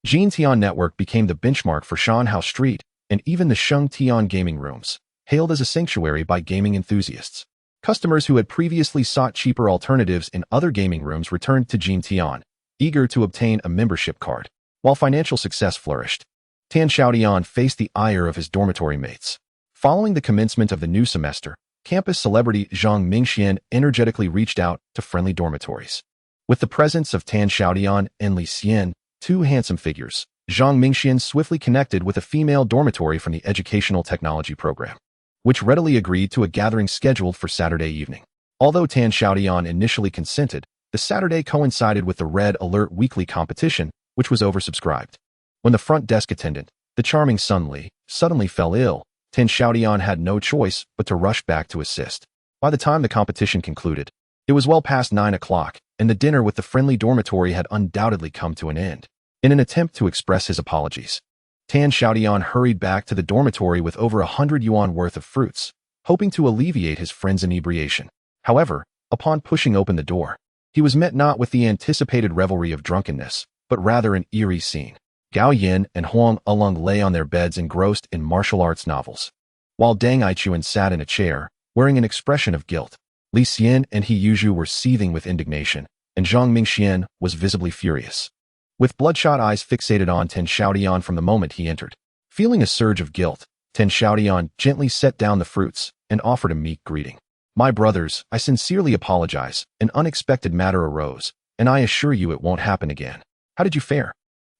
Jintian Network became the benchmark for Shanhao Street, and even the Xiaotian gaming rooms, hailed as a sanctuary by gaming enthusiasts. Customers who had previously sought cheaper alternatives in other gaming rooms returned to Jintian, eager to obtain a membership card. While financial success flourished, Tan Xiaotian faced the ire of his dormitory mates. Following the commencement of the new semester, campus celebrity Zhang Mingxian energetically reached out to friendly dormitories. With the presence of Tan Xiaotian and Li Xian, 2 handsome figures, Zhang Mingxian swiftly connected with a female dormitory from the educational technology program, which readily agreed to a gathering scheduled for Saturday evening. Although Tan Xiaotian initially consented, the Saturday coincided with the Red Alert weekly competition, which was oversubscribed. When the front desk attendant, the charming Sun Li, suddenly fell ill, Tan Xiaotian had no choice but to rush back to assist. By the time the competition concluded, it was well past 9 o'clock, and the dinner with the friendly dormitory had undoubtedly come to an end. In an attempt to express his apologies, Tan Xiaotian hurried back to the dormitory with over 100 yuan worth of fruits, hoping to alleviate his friend's inebriation. However, upon pushing open the door, he was met not with the anticipated revelry of drunkenness, but rather an eerie scene. Gao Yin and Huang Along lay on their beds engrossed in martial arts novels, while Deng Aichuan sat in a chair, wearing an expression of guilt. Li Xian and He Yuzhu were seething with indignation, and Zhang Mingxian was visibly furious, with bloodshot eyes fixated on Tan Xiaotian from the moment he entered. Feeling a surge of guilt, Tan Xiaotian gently set down the fruits and offered a meek greeting. "My brothers, I sincerely apologize. An unexpected matter arose, and I assure you it won't happen again. How did you fare?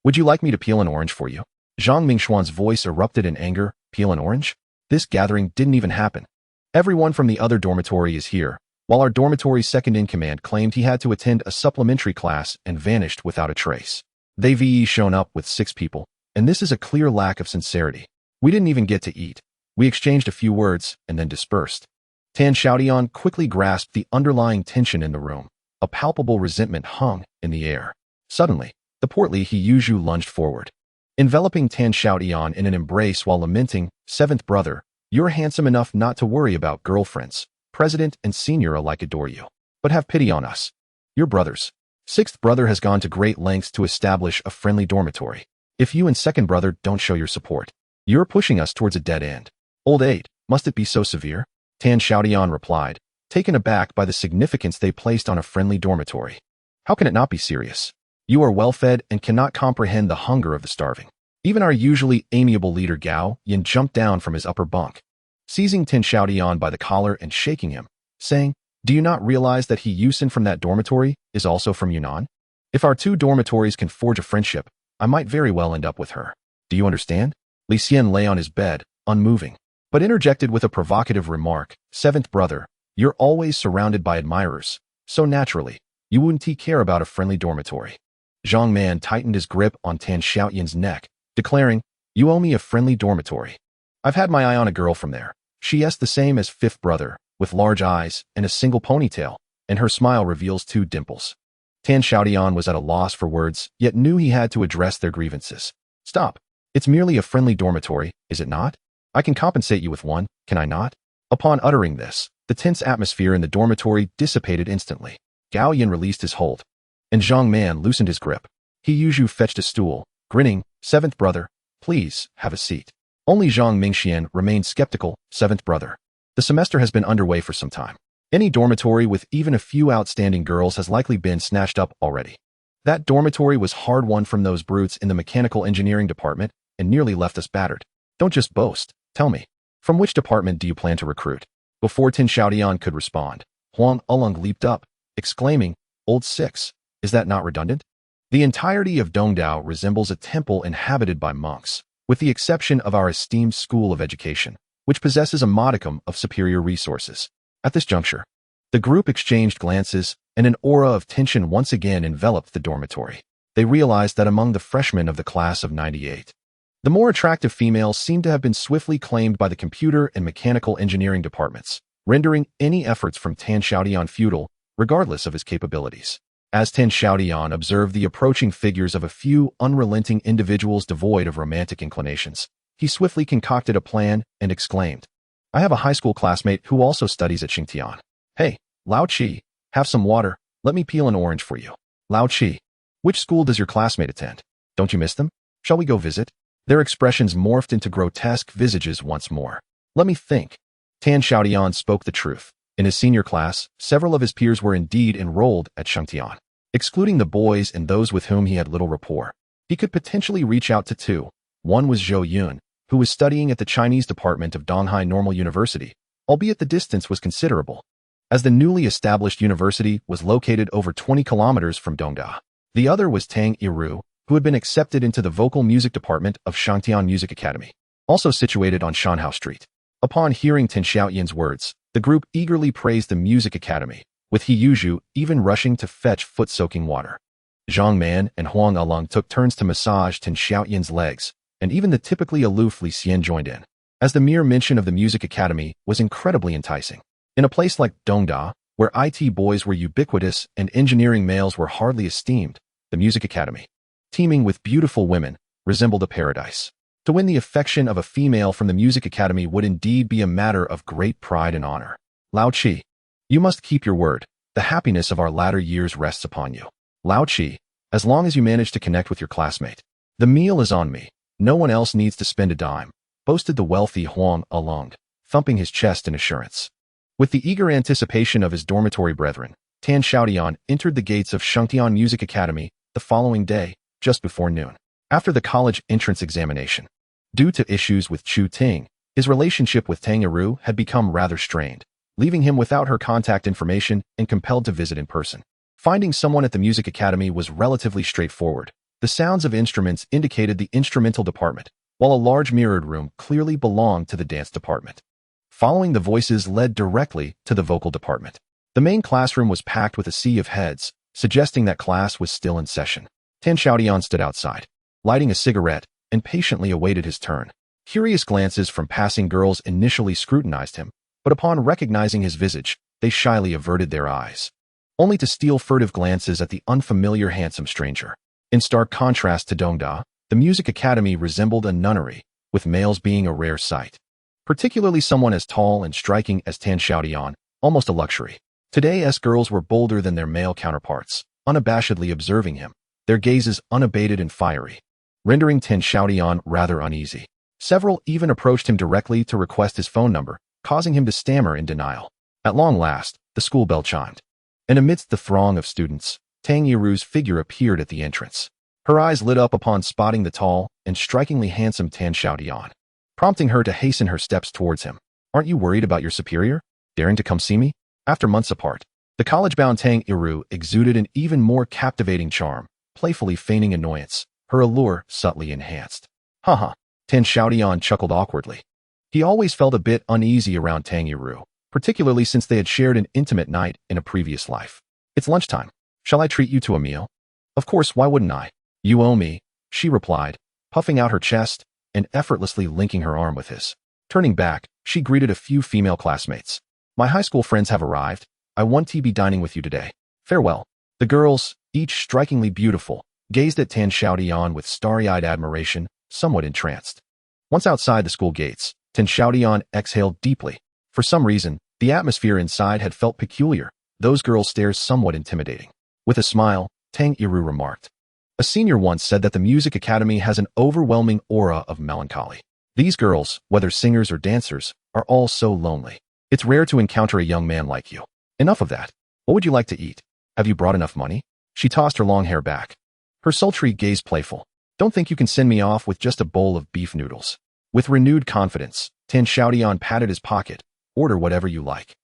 Would you like me to peel an orange for you?" Zhang Mingxuan's voice erupted in anger. Peel an orange? This gathering didn't even happen. Everyone from the other dormitory is here, while our dormitory's second-in-command claimed he had to attend a supplementary class and vanished without a trace. They've shown up with 6 people, and this is a clear lack of sincerity. We didn't even get to eat. We exchanged a few words and then dispersed. Tan Xiaotian quickly grasped the underlying tension in the room. A palpable resentment hung in the air. Suddenly, the portly He Yuzhu lunged forward, enveloping Tan Xiaotian in an embrace while lamenting, "Seventh brother, you're handsome enough not to worry about girlfriends. President and senior alike adore you. But have pity on us. Your brothers. 6th brother has gone to great lengths to establish a friendly dormitory. If you and 2nd brother don't show your support, you're pushing us towards a dead end. Old 8, must it be so severe?" Tan Xiaotian replied, taken aback by the significance they placed on a friendly dormitory. "How can it not be serious? You are well-fed and cannot comprehend the hunger of the starving." Even our usually amiable leader Gao Yin jumped down from his upper bunk, seizing Tan Xiaotian by the collar and shaking him, saying, "Do you not realize that He Yuzhen from that dormitory is also from Yunnan? If our 2 dormitories can forge a friendship, I might very well end up with her. Do you understand?" Li Xian lay on his bed, unmoving, but interjected with a provocative remark, "7th brother, you're always surrounded by admirers, so naturally, you wouldn't care about a friendly dormitory." Zhang Man tightened his grip on Tan Xiaotian's neck, declaring, "You owe me a friendly dormitory. I've had my eye on a girl from there. She's the same as 5th brother, with large eyes and a single ponytail, and her smile reveals 2 dimples." Tan Xiaotian was at a loss for words, yet knew he had to address their grievances. "Stop. It's merely a friendly dormitory, is it not? I can compensate you with one, can I not?" Upon uttering this, the tense atmosphere in the dormitory dissipated instantly. Gao Yin released his hold, and Zhang Man loosened his grip. He Yuzhu fetched a stool, grinning, "7th brother, please, have a seat." Only Zhang Mingxian remained skeptical. "7th brother, the semester has been underway for some time. Any dormitory with even a few outstanding girls has likely been snatched up already. That dormitory was hard-won from those brutes in the mechanical engineering department and nearly left us battered. Don't just boast. Tell me, from which department do you plan to recruit? Before Tin Xiaotian could respond, Huang Ulong leaped up, exclaiming, Old Six, is that not redundant? The entirety of Dongdao resembles a temple inhabited by monks, with the exception of our esteemed school of education, which possesses a modicum of superior resources. At this juncture, the group exchanged glances, and an aura of tension once again enveloped the dormitory. They realized that among the freshmen of the class of 98, the more attractive females seemed to have been swiftly claimed by the computer and mechanical engineering departments, rendering any efforts from Tan Xiaotian futile, regardless of his capabilities. As Tan Xiaotian observed the approaching figures of a few unrelenting individuals devoid of romantic inclinations, he swiftly concocted a plan and exclaimed, I have a high school classmate who also studies at Xiaotian. Hey, Lao Chi, have some water, let me peel an orange for you. Lao Chi, which school does your classmate attend? Don't you miss them? Shall we go visit? Their expressions morphed into grotesque visages once more. Let me think. Tan Xiaotian spoke the truth. In his senior class, several of his peers were indeed enrolled at Xiaotian. Excluding the boys and those with whom he had little rapport, he could potentially reach out to two. One was Zhou Yun, who was studying at the Chinese department of Donghai Normal University, albeit the distance was considerable, as the newly established university was located over 20 kilometers from Dongda. The other was Tang Yiru, who had been accepted into the vocal music department of Xiaotian Music Academy, also situated on Shanhao Street. Upon hearing Tin Xiaotian's words, the group eagerly praised the music academy, with He Yuzhu even rushing to fetch foot-soaking water. Zhang Man and Huang Along took turns to massage Tin Xiaotian's legs, and even the typically aloof Li Xian joined in, as the mere mention of the music academy was incredibly enticing. In a place like Dongda, where IT boys were ubiquitous and engineering males were hardly esteemed, the music academy, teeming with beautiful women, resembled a paradise. To win the affection of a female from the music academy would indeed be a matter of great pride and honor. Lao Chi, you must keep your word. The happiness of our latter years rests upon you. Lao Chi, as long as you manage to connect with your classmate. The meal is on me. No one else needs to spend a dime, boasted the wealthy Huang Along, thumping his chest in assurance. With the eager anticipation of his dormitory brethren, Tan Xiaotian entered the gates of Xiaotian Music Academy the following day, just before noon. After the college entrance examination, due to issues with Chu Ting, his relationship with Tang Yiru had become rather strained, leaving him without her contact information and compelled to visit in person. Finding someone at the music academy was relatively straightforward. The sounds of instruments indicated the instrumental department, while a large mirrored room clearly belonged to the dance department. Following the voices led directly to the vocal department. The main classroom was packed with a sea of heads, suggesting that class was still in session. Tan Xiaotian stood outside, lighting a cigarette, and patiently awaited his turn. Curious glances from passing girls initially scrutinized him, but upon recognizing his visage, they shyly averted their eyes, only to steal furtive glances at the unfamiliar handsome stranger. In stark contrast to Dongda, the music academy resembled a nunnery, with males being a rare sight. Particularly someone as tall and striking as Tan Xiaotian, almost a luxury. Today's girls were bolder than their male counterparts, unabashedly observing him, their gazes unabated and fiery, rendering Tan Xiaotian rather uneasy. Several even approached him directly to request his phone number, causing him to stammer in denial. At long last, the school bell chimed, and amidst the throng of students, Tang Yiru's figure appeared at the entrance. Her eyes lit up upon spotting the tall and strikingly handsome Tan Xiaotian, prompting her to hasten her steps towards him. Aren't you worried about your superior? Daring to come see me? After months apart, the college-bound Tang Yiru exuded an even more captivating charm, playfully feigning annoyance, her allure subtly enhanced. Haha, Tan Xiaotian chuckled awkwardly. He always felt a bit uneasy around Tang Yiru, particularly since they had shared an intimate night in a previous life. It's lunchtime. Shall I treat you to a meal? Of course, why wouldn't I? You owe me, she replied, puffing out her chest and effortlessly linking her arm with his. Turning back, she greeted a few female classmates. My high school friends have arrived. I want to be dining with you today. Farewell. The girls, each strikingly beautiful, gazed at Tan Xiaotian with starry-eyed admiration, somewhat entranced. Once outside the school gates, Tan Xiaotian exhaled deeply. For some reason, the atmosphere inside had felt peculiar, those girls' stares somewhat intimidating. With a smile, Tang Yiru remarked, a senior once said that the music academy has an overwhelming aura of melancholy. These girls, whether singers or dancers, are all so lonely. It's rare to encounter a young man like you. Enough of that. What would you like to eat? Have you brought enough money? She tossed her long hair back. Her sultry gaze playful. Don't think you can send me off with just a bowl of beef noodles. With renewed confidence, Xiaotian patted his pocket. Order whatever you like.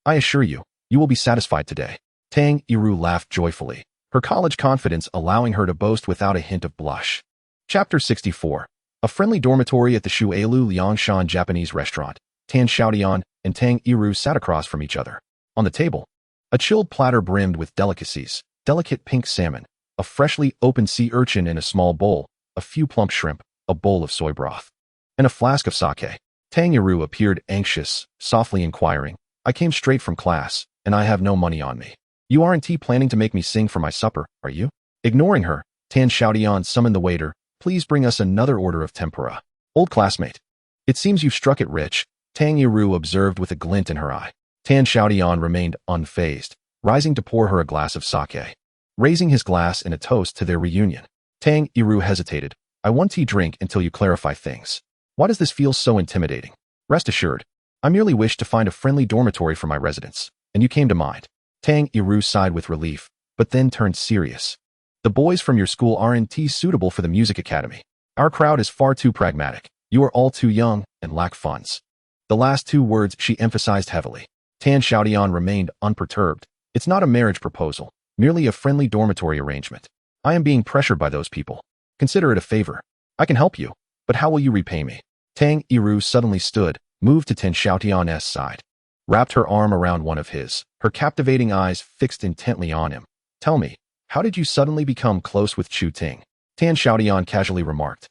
I assure you, you will be satisfied today. Tang Yiru laughed joyfully, her college confidence allowing her to boast without a hint of blush. Chapter 64. A friendly dormitory at the Shuelu Liangshan Japanese restaurant. Xiaotian and Tang Yiru sat across from each other. On the table, a chilled platter brimmed with delicacies, delicate pink salmon, a freshly opened sea urchin in a small bowl, a few plump shrimp, a bowl of soy broth, and a flask of sake. Tang Yiru appeared anxious, softly inquiring, I came straight from class, and I have no money on me. You aren't planning to make me sing for my supper, are you? Ignoring her, Xiaotian summoned the waiter. Please bring us another order of tempura. Old classmate. It seems you've struck it rich, Tang Yiru observed with a glint in her eye. Xiaotian remained unfazed, rising to pour her a glass of sake. Raising his glass in a toast to their reunion. Tang Yiru hesitated. I want tea drink until you clarify things. Why does this feel so intimidating? Rest assured, I merely wished to find a friendly dormitory for my residence, and you came to mind. Tang Yiru sighed with relief, but then turned serious. The boys from your school aren't suitable for the music academy. Our crowd is far too pragmatic. You are all too young and lack funds. The last two words she emphasized heavily. Xiaotian remained unperturbed. It's not a marriage proposal, merely a friendly dormitory arrangement. I am being pressured by those people. Consider it a favor. I can help you, but how will you repay me? Tang Yiru suddenly stood, moved to Xiaotian's side, wrapped her arm around one of his, her captivating eyes fixed intently on him. Tell me, how did you suddenly become close with Chu Ting? Xiaotian casually remarked.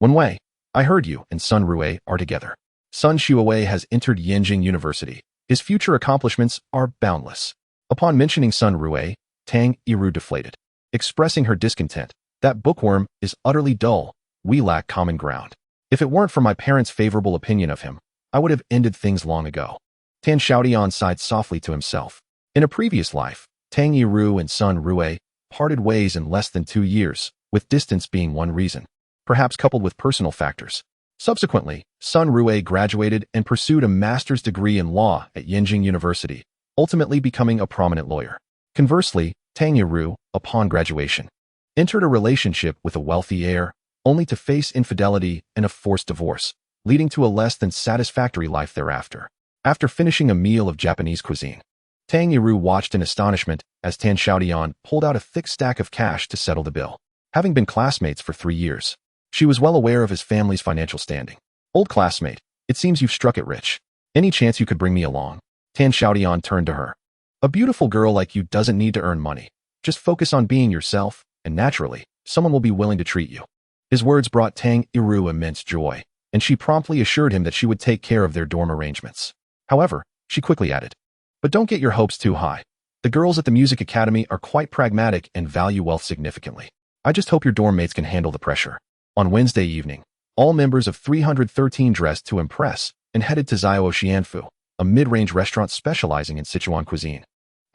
Wen Wei, I heard you and Sun Rue are together. Sun Shuawei has entered Yenjing University. His future accomplishments are boundless. Upon mentioning Sun Rue, Tang Yiru deflated, expressing her discontent. That bookworm is utterly dull. We lack common ground. If it weren't for my parents' favorable opinion of him, I would have ended things long ago. Xiaotian sighed softly to himself. In a previous life, Tang Yiru and Sun Rue parted ways in less than 2 years, with distance being one reason, perhaps coupled with personal factors. Subsequently, Sun Rue graduated and pursued a master's degree in law at Yenjing University, ultimately becoming a prominent lawyer. Conversely, Tang Yiru, upon graduation, entered a relationship with a wealthy heir, only to face infidelity and a forced divorce, leading to a less than satisfactory life thereafter. After finishing a meal of Japanese cuisine, Tang Yiru watched in astonishment as Xiaotian pulled out a thick stack of cash to settle the bill. Having been classmates for 3 years, she was well aware of his family's financial standing. Old classmate, it seems you've struck it rich. Any chance you could bring me along? Xiaotian turned to her. A beautiful girl like you doesn't need to earn money. Just focus on being yourself, and naturally, someone will be willing to treat you. His words brought Tang Yiru immense joy, and she promptly assured him that she would take care of their dorm arrangements. However, she quickly added, but don't get your hopes too high. The girls at the music academy are quite pragmatic and value wealth significantly. I just hope your dorm mates can handle the pressure. On Wednesday evening, all members of 313 dressed to impress and headed to Xiaotian, a mid-range restaurant specializing in Sichuan cuisine.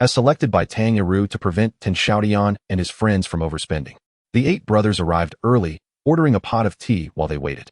As selected by Tang Yiru to prevent Xiaotian and his friends from overspending, the 8 brothers arrived early, ordering a pot of tea while they waited.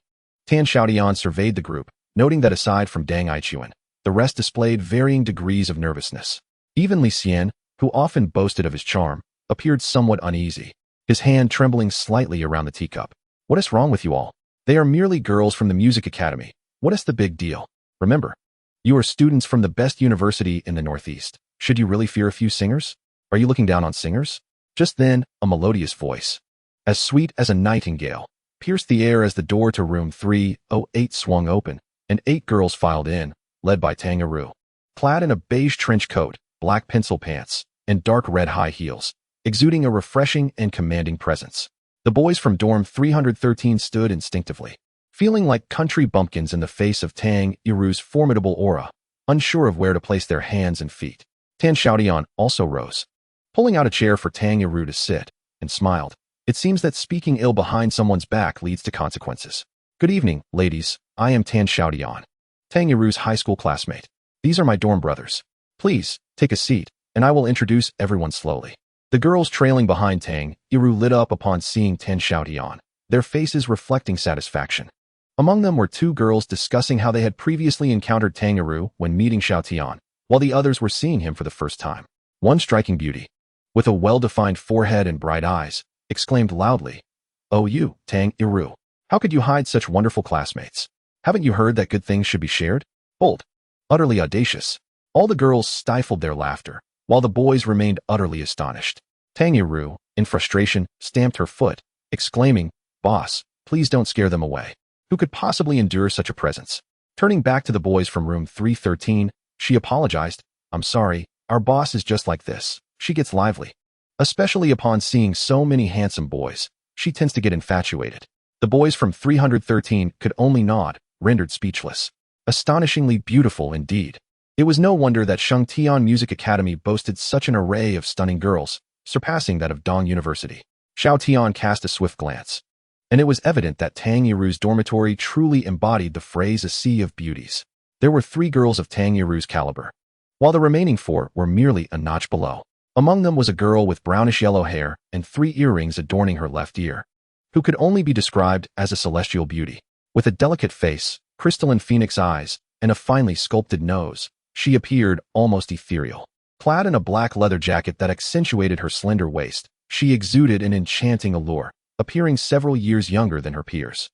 Xiaotian surveyed the group, noting that aside from Dang Aichuan, the rest displayed varying degrees of nervousness. Even Li Xian, who often boasted of his charm, appeared somewhat uneasy, his hand trembling slightly around the teacup. What is wrong with you all? They are merely girls from the music academy. What is the big deal? Remember, you are students from the best university in the Northeast. Should you really fear a few singers? Are you looking down on singers? Just then, a melodious voice, as sweet as a nightingale, pierced the air as the door to room 308 swung open, and 8 girls filed in, led by Tang Yiru. Clad in a beige trench coat, black pencil pants, and dark red high heels, exuding a refreshing and commanding presence. The boys from dorm 313 stood instinctively, feeling like country bumpkins in the face of Tang Yiru's formidable aura, unsure of where to place their hands and feet. Xiaotian also rose, pulling out a chair for Tang Yiru to sit, and smiled. It seems that speaking ill behind someone's back leads to consequences. Good evening, ladies. I am Xiaotian, Tang Yiru's high school classmate. These are my dorm brothers. Please, take a seat, and I will introduce everyone slowly. The girls trailing behind Tang Yiru lit up upon seeing Xiaotian, their faces reflecting satisfaction. Among them were 2 girls discussing how they had previously encountered Tang Yiru when meeting Xiaotian, while the others were seeing him for the first time. One striking beauty, with a well-defined forehead and bright eyes, exclaimed loudly, "Oh you, Tang Iru. How could you hide such wonderful classmates? Haven't you heard that good things should be shared?" Bold. Utterly audacious. All the girls stifled their laughter, while the boys remained utterly astonished. Tang Iru, in frustration, stamped her foot, exclaiming, "Boss, please don't scare them away. Who could possibly endure such a presence?" Turning back to the boys from room 313, she apologized, "I'm sorry, our boss is just like this. She gets lively. Especially upon seeing so many handsome boys, she tends to get infatuated." The boys from 313 could only nod, rendered speechless. Astonishingly beautiful indeed. It was no wonder that Xiaotian Music Academy boasted such an array of stunning girls, surpassing that of Dong University. Xiaotian cast a swift glance, and it was evident that Tang Yiru's dormitory truly embodied the phrase "a sea of beauties." There were 3 girls of Tang Yiru's caliber, while the remaining 4 were merely a notch below. Among them was a girl with brownish-yellow hair and 3 earrings adorning her left ear, who could only be described as a celestial beauty. With a delicate face, crystalline phoenix eyes, and a finely sculpted nose, she appeared almost ethereal. Clad in a black leather jacket that accentuated her slender waist, she exuded an enchanting allure, appearing several years younger than her peers.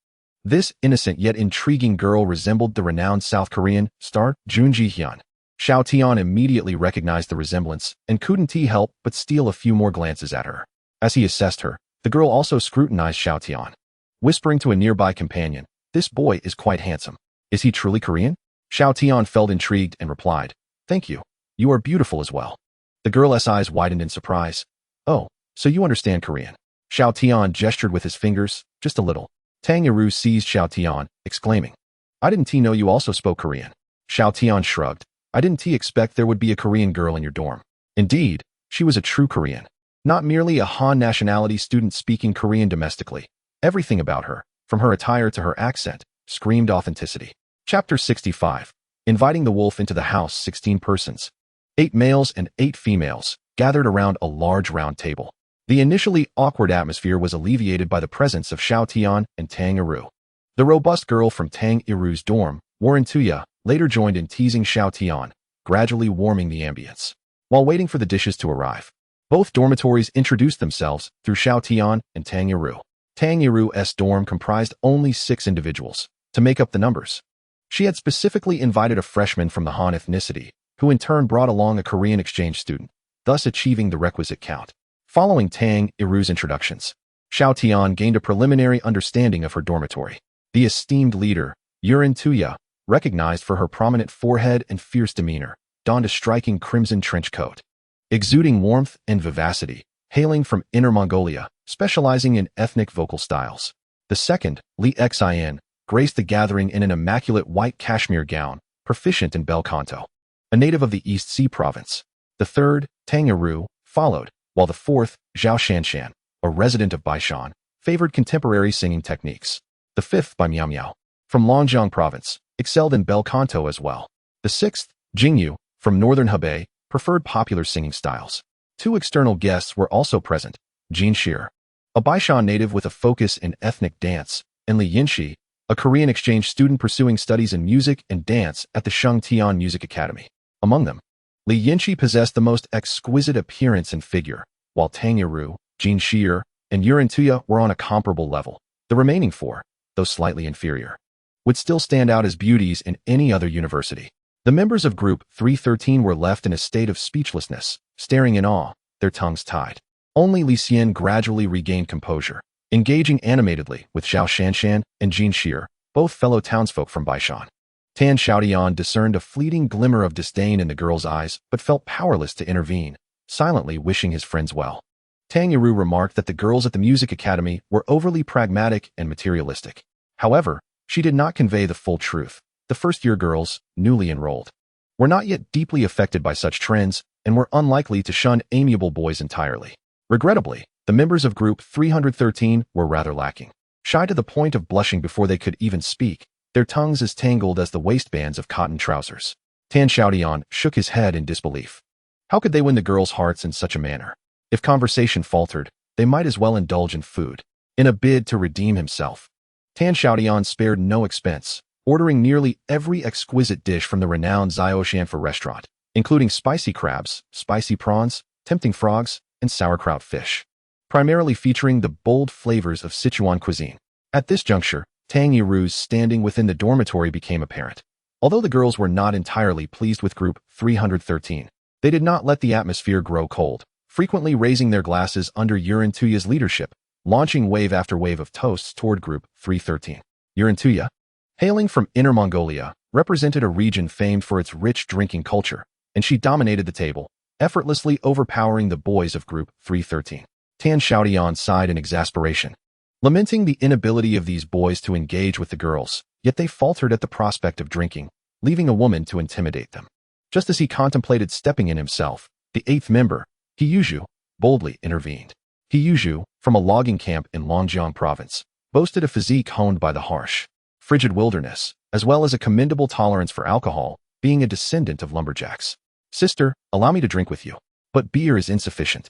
This innocent yet intriguing girl resembled the renowned South Korean star Jun Ji-hyun. Xiaotian immediately recognized the resemblance and couldn't help but steal a few more glances at her. As he assessed her, the girl also scrutinized Xiaotian, whispering to a nearby companion, "This boy is quite handsome. Is he truly Korean?" Xiaotian felt intrigued and replied, "Thank you. You are beautiful as well." The girl's eyes widened in surprise. "Oh, so you understand Korean?" Xiaotian gestured with his fingers, just a little. Tang Yiru seized Xiaotian, exclaiming, "I didn't know you also spoke Korean." Xiaotian shrugged. "I didn't expect there would be a Korean girl in your dorm." Indeed, she was a true Korean. Not merely a Han nationality student speaking Korean domestically. Everything about her, from her attire to her accent, screamed authenticity. Chapter 65. Inviting the wolf into the house. 16 persons, 8 males and 8 females, gathered around a large round table. The initially awkward atmosphere was alleviated by the presence of Xiaotian and Tang Yiru. The robust girl from Tang Yiru's dorm, Tuya, later joined in teasing Xiaotian, gradually warming the ambience. While waiting for the dishes to arrive, both dormitories introduced themselves through Xiaotian and Tang Yiru. Tang Yiru's dorm comprised only 6 individuals, to make up the numbers. She had specifically invited a freshman from the Han ethnicity, who in turn brought along a Korean exchange student, thus achieving the requisite count. Following Tang Yiru's introductions, Xiaotian gained a preliminary understanding of her dormitory. The esteemed leader, Tuya, recognized for her prominent forehead and fierce demeanor, donned a striking crimson trench coat, exuding warmth and vivacity, hailing from Inner Mongolia, specializing in ethnic vocal styles. The second, Li Xin, graced the gathering in an immaculate white cashmere gown, proficient in bel canto, a native of the East Sea province. The third, Tang Yiru, followed, while the fourth, Zhao Shanshan, a resident of Baishan, favored contemporary singing techniques. The fifth, by Miao Miao, from Longjiang province, excelled in bel canto as well. The sixth, Jingyu, from northern Hebei, preferred popular singing styles. 2 external guests were also present, Jin Shir, a Baishan native with a focus in ethnic dance, and Li Yinxi, a Korean exchange student pursuing studies in music and dance at the Xiaotian Music Academy. Among them, Li Yinxi possessed the most exquisite appearance and figure, while Tang Yiru, Jin Shir, and Tuya were on a comparable level. The remaining 4, though slightly inferior, would still stand out as beauties in any other university. The members of Group 313 were left in a state of speechlessness, staring in awe, their tongues tied. Only Li Xian gradually regained composure, engaging animatedly with Zhao Shanshan and Jin Shir, both fellow townsfolk from Baishan. Tan Xiaotian discerned a fleeting glimmer of disdain in the girl's eyes, but felt powerless to intervene, silently wishing his friends well. Tang Yiru remarked that the girls at the music academy were overly pragmatic and materialistic. However, she did not convey the full truth. The first-year girls, newly enrolled, were not yet deeply affected by such trends and were unlikely to shun amiable boys entirely. Regrettably, the members of Group 313 were rather lacking. Shy to the point of blushing before they could even speak, their tongues as tangled as the waistbands of cotton trousers. Tan Xiaotian shook his head in disbelief. How could they win the girls' hearts in such a manner? If conversation faltered, they might as well indulge in food. In a bid to redeem himself, Tan Xiaotian spared no expense, ordering nearly every exquisite dish from the renowned Xiaotian restaurant, including spicy crabs, spicy prawns, tempting frogs, and sauerkraut fish, primarily featuring the bold flavors of Sichuan cuisine. At this juncture, Tang Yiru's standing within the dormitory became apparent. Although the girls were not entirely pleased with Group 313, they did not let the atmosphere grow cold, frequently raising their glasses under Yurintuya's leadership, launching wave after wave of toasts toward Group 313. Yurintuya, hailing from Inner Mongolia, represented a region famed for its rich drinking culture, and she dominated the table, effortlessly overpowering the boys of Group 313. Tan Xiaotian sighed in exasperation, lamenting the inability of these boys to engage with the girls, yet they faltered at the prospect of drinking, leaving a woman to intimidate them. Just as he contemplated stepping in himself, the eighth member, Hiyuju, boldly intervened. Hiyuju, from a logging camp in Longjiang province, boasted a physique honed by the harsh, frigid wilderness, as well as a commendable tolerance for alcohol, being a descendant of lumberjacks. Sister, allow me to drink with you. But beer is insufficient.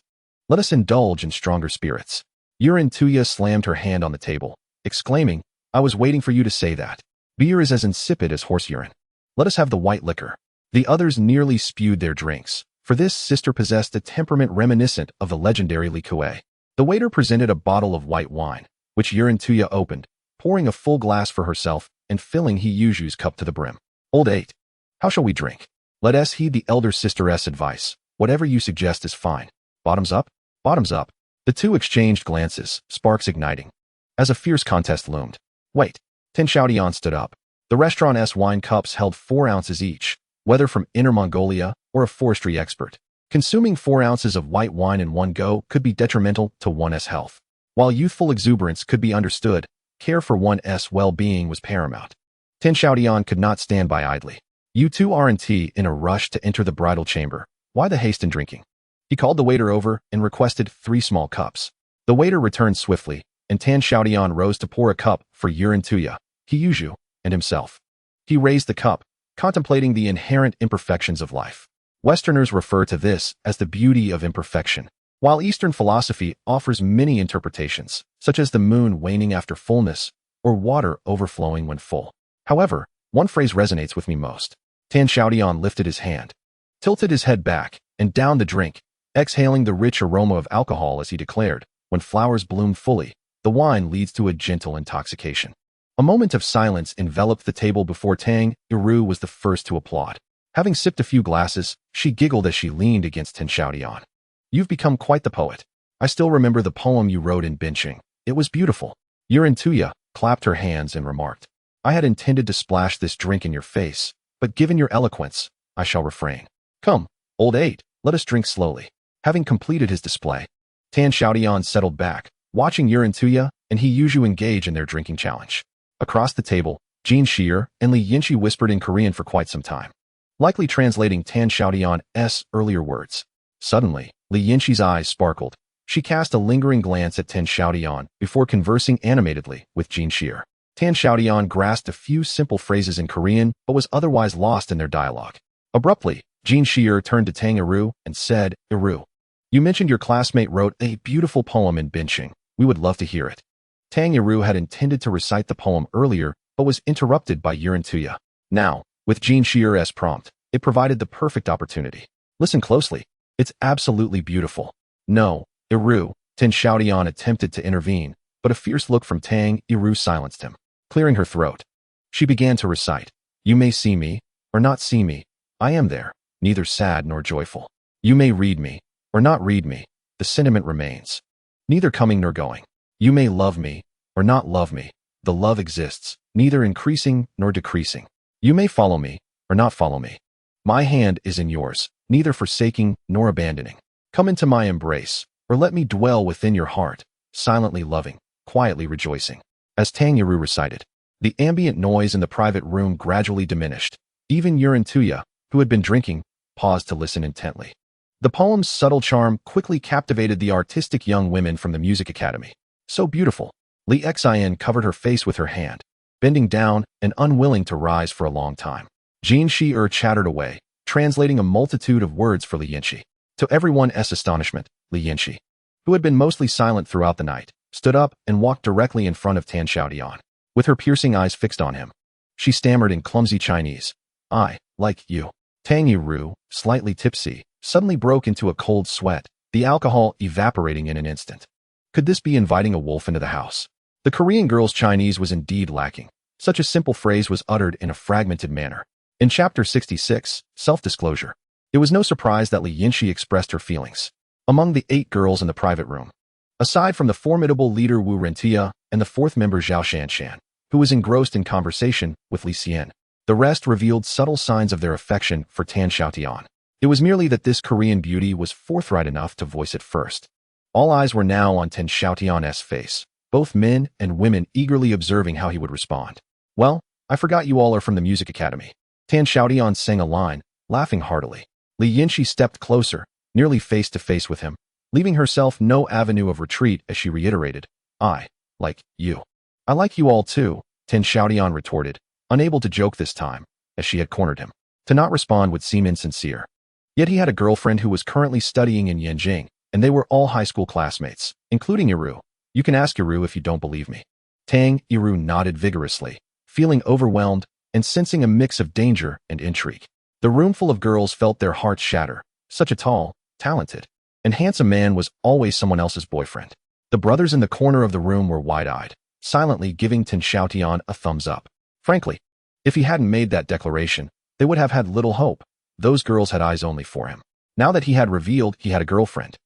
Let us indulge in stronger spirits. Yurintuya slammed her hand on the table, exclaiming, I was waiting for you to say that. Beer is as insipid as horse urine. Let us have the white liquor. The others nearly spewed their drinks, for this sister possessed a temperament reminiscent of the legendary Li Kuei. The waiter presented a bottle of white wine, which Yurintuya opened, pouring a full glass for herself and filling Hiyuju's cup to the brim. Old 8. How shall we drink? Let us heed the elder sister's advice. Whatever you suggest is fine. Bottoms up? Bottoms up. The two exchanged glances, sparks igniting. As a fierce contest loomed. Wait. Tan Xiaotian stood up. The restaurant's wine cups held 4 ounces each, whether from Inner Mongolia or a forestry expert. Consuming 4 ounces of white wine in one go could be detrimental to one's health. While youthful exuberance could be understood, care for one's well-being was paramount. Tan Xiaotian could not stand by idly. You two aren't in a rush to enter the bridal chamber. Why the haste in drinking? He called the waiter over and requested 3 small cups. The waiter returned swiftly, and Tan Xiaotian rose to pour a cup for Yurintuya, Hiyuju, and himself. He raised the cup, contemplating the inherent imperfections of life. Westerners refer to this as the beauty of imperfection, while Eastern philosophy offers many interpretations, such as the moon waning after fullness or water overflowing when full. However, one phrase resonates with me most. Tan Xiaotian lifted his hand, tilted his head back, and downed the drink, exhaling the rich aroma of alcohol as he declared, when flowers bloom fully, the wine leads to a gentle intoxication. A moment of silence enveloped the table before Tang Yiru was the first to applaud. Having sipped a few glasses, she giggled as she leaned against Tan Xiaotian. You've become quite the poet. I still remember the poem you wrote in Binching. It was beautiful. Yurintuya clapped her hands and remarked, I had intended to splash this drink in your face, but given your eloquence, I shall refrain. Come, old 8, let us drink slowly. Having completed his display, Tan Xiaotian settled back, watching Yurintuya and Hiyuju engage in their drinking challenge. Across the table, Jin Shier and Li Yinchi whispered in Korean for quite some time, likely translating Tan Xiaotian's earlier words. Suddenly, Li Yinchi's eyes sparkled. She cast a lingering glance at Tan Xiaotian before conversing animatedly with Jin Shier. Tan Xiaotian grasped a few simple phrases in Korean but was otherwise lost in their dialogue. Abruptly, Jin Shier turned to Tang Yiru and said, Yiru, you mentioned your classmate wrote a beautiful poem in Binching. We would love to hear it. Tang Yiru had intended to recite the poem earlier but was interrupted by Yurintuya. Now, with Jin Shier's prompt, it provided the perfect opportunity. Listen closely. It's absolutely beautiful. No, Yiru, Tan Xiaotian attempted to intervene, but a fierce look from Tang Yiru silenced him. Clearing her throat, she began to recite. You may see me, or not see me. I am there, neither sad nor joyful. You may read me, or not read me. The sentiment remains. Neither coming nor going. You may love me, or not love me. The love exists, neither increasing nor decreasing. You may follow me, or not follow me. My hand is in yours, neither forsaking nor abandoning. Come into my embrace, or let me dwell within your heart, silently loving, quietly rejoicing. As Tang Yiru recited, the ambient noise in the private room gradually diminished. Even Yurintuya, who had been drinking, paused to listen intently. The poem's subtle charm quickly captivated the artistic young women from the music academy. So beautiful. Li Xian covered her face with her hand, bending down and unwilling to rise for a long time. Jin Shier chattered away, translating a multitude of words for Li Yinchi. To everyone's astonishment, Li Yinchi, who had been mostly silent throughout the night, stood up and walked directly in front of Tan Xiaotian, with her piercing eyes fixed on him. She stammered in clumsy Chinese, I, like you. Tang Yiru, slightly tipsy, suddenly broke into a cold sweat, the alcohol evaporating in an instant. Could this be inviting a wolf into the house? The Korean girl's Chinese was indeed lacking. Such a simple phrase was uttered in a fragmented manner. In Chapter 66, Self-Disclosure, it was no surprise that Li Yinxi expressed her feelings. Among the 8 girls in the private room, aside from the formidable leader Wu Rentia and the 4th member Xiaotian, who was engrossed in conversation with Li Xian, the rest revealed subtle signs of their affection for Tan Xiaotian. It was merely that this Korean beauty was forthright enough to voice it first. All eyes were now on Tan Xiaotian's face, both men and women eagerly observing how he would respond. Well, I forgot you all are from the music academy. Tan Xiaotian sang a line, laughing heartily. Li Yinxi stepped closer, nearly face to face with him, leaving herself no avenue of retreat as she reiterated, I like you. I like you all too, Tan Xiaotian retorted, unable to joke this time, as she had cornered him. To not respond would seem insincere. Yet he had a girlfriend who was currently studying in Yanjing, and they were all high school classmates, including Iru. You can ask Iru if you don't believe me. Tang Iru nodded vigorously, feeling overwhelmed and sensing a mix of danger and intrigue. The room full of girls felt their hearts shatter. Such a tall, talented, and handsome man was always someone else's boyfriend. The brothers in the corner of the room were wide-eyed, silently giving Tan Xiaotian a thumbs up. Frankly, if he hadn't made that declaration, they would have had little hope. Those girls had eyes only for him. Now that he had revealed he had a girlfriend,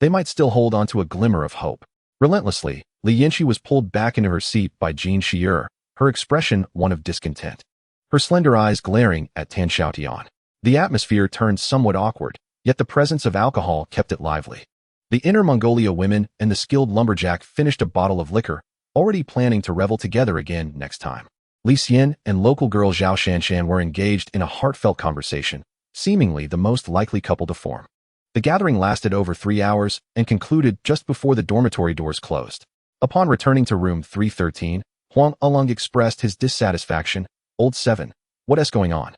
they might still hold on to a glimmer of hope. Relentlessly, Li Yinxi was pulled back into her seat by Jin Shi'er, her expression one of discontent. Her slender eyes glaring at Tan Xiaotian. The atmosphere turned somewhat awkward, yet the presence of alcohol kept it lively. The Inner Mongolia women and the skilled lumberjack finished a bottle of liquor, already planning to revel together again next time. Li Xian and local girl Zhao Shanshan were engaged in a heartfelt conversation, seemingly the most likely couple to form. The gathering lasted over 3 hours and concluded just before the dormitory doors closed. Upon returning to room 313, Huang Along expressed his dissatisfaction. Old 7, what is going on?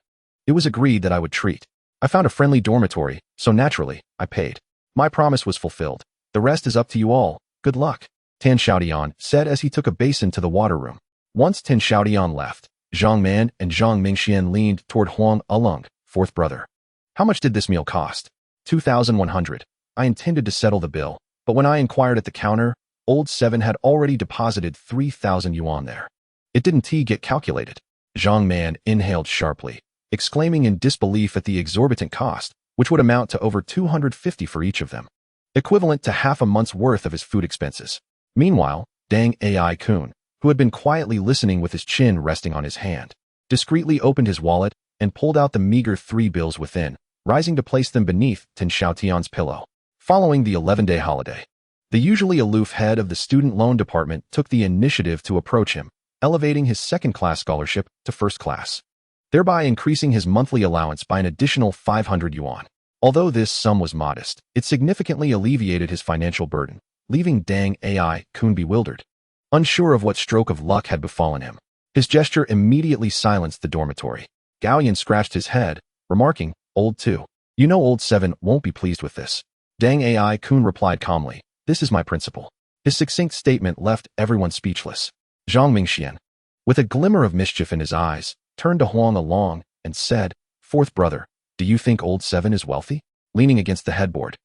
It was agreed that I would treat. I found a friendly dormitory, so naturally, I paid. My promise was fulfilled. The rest is up to you all. Good luck, Tan Xiaotian said as he took a basin to the water room. Once Tan Xiaotian left, Zhang Man and Zhang Mingxian leaned toward Huang Along, 4th brother. How much did this meal cost? 2,100. I intended to settle the bill, but when I inquired at the counter, Old 7 had already deposited 3,000 yuan there. It didn't get calculated. Zhang Man inhaled sharply, exclaiming in disbelief at the exorbitant cost, which would amount to over 250 for each of them, equivalent to half a month's worth of his food expenses. Meanwhile, Dang Ai Kun, who had been quietly listening with his chin resting on his hand, discreetly opened his wallet and pulled out the meager 3 bills within, rising to place them beneath Tan Xiaotian's pillow. Following the 11-day holiday, the usually aloof head of the student loan department took the initiative to approach him, elevating his second-class scholarship to first class, thereby increasing his monthly allowance by an additional 500 yuan. Although this sum was modest, it significantly alleviated his financial burden, leaving Dang Ai Kun bewildered, unsure of what stroke of luck had befallen him. His gesture immediately silenced the dormitory. Gaoyan scratched his head, remarking, Old 2. You know Old 7 won't be pleased with this. Dang Ai Kun replied calmly, This is my principle. His succinct statement left everyone speechless. Zhang Mingxian, with a glimmer of mischief in his eyes, turned to Huang Along and said, 4th brother, do you think Old 7 is wealthy? Leaning against the headboard,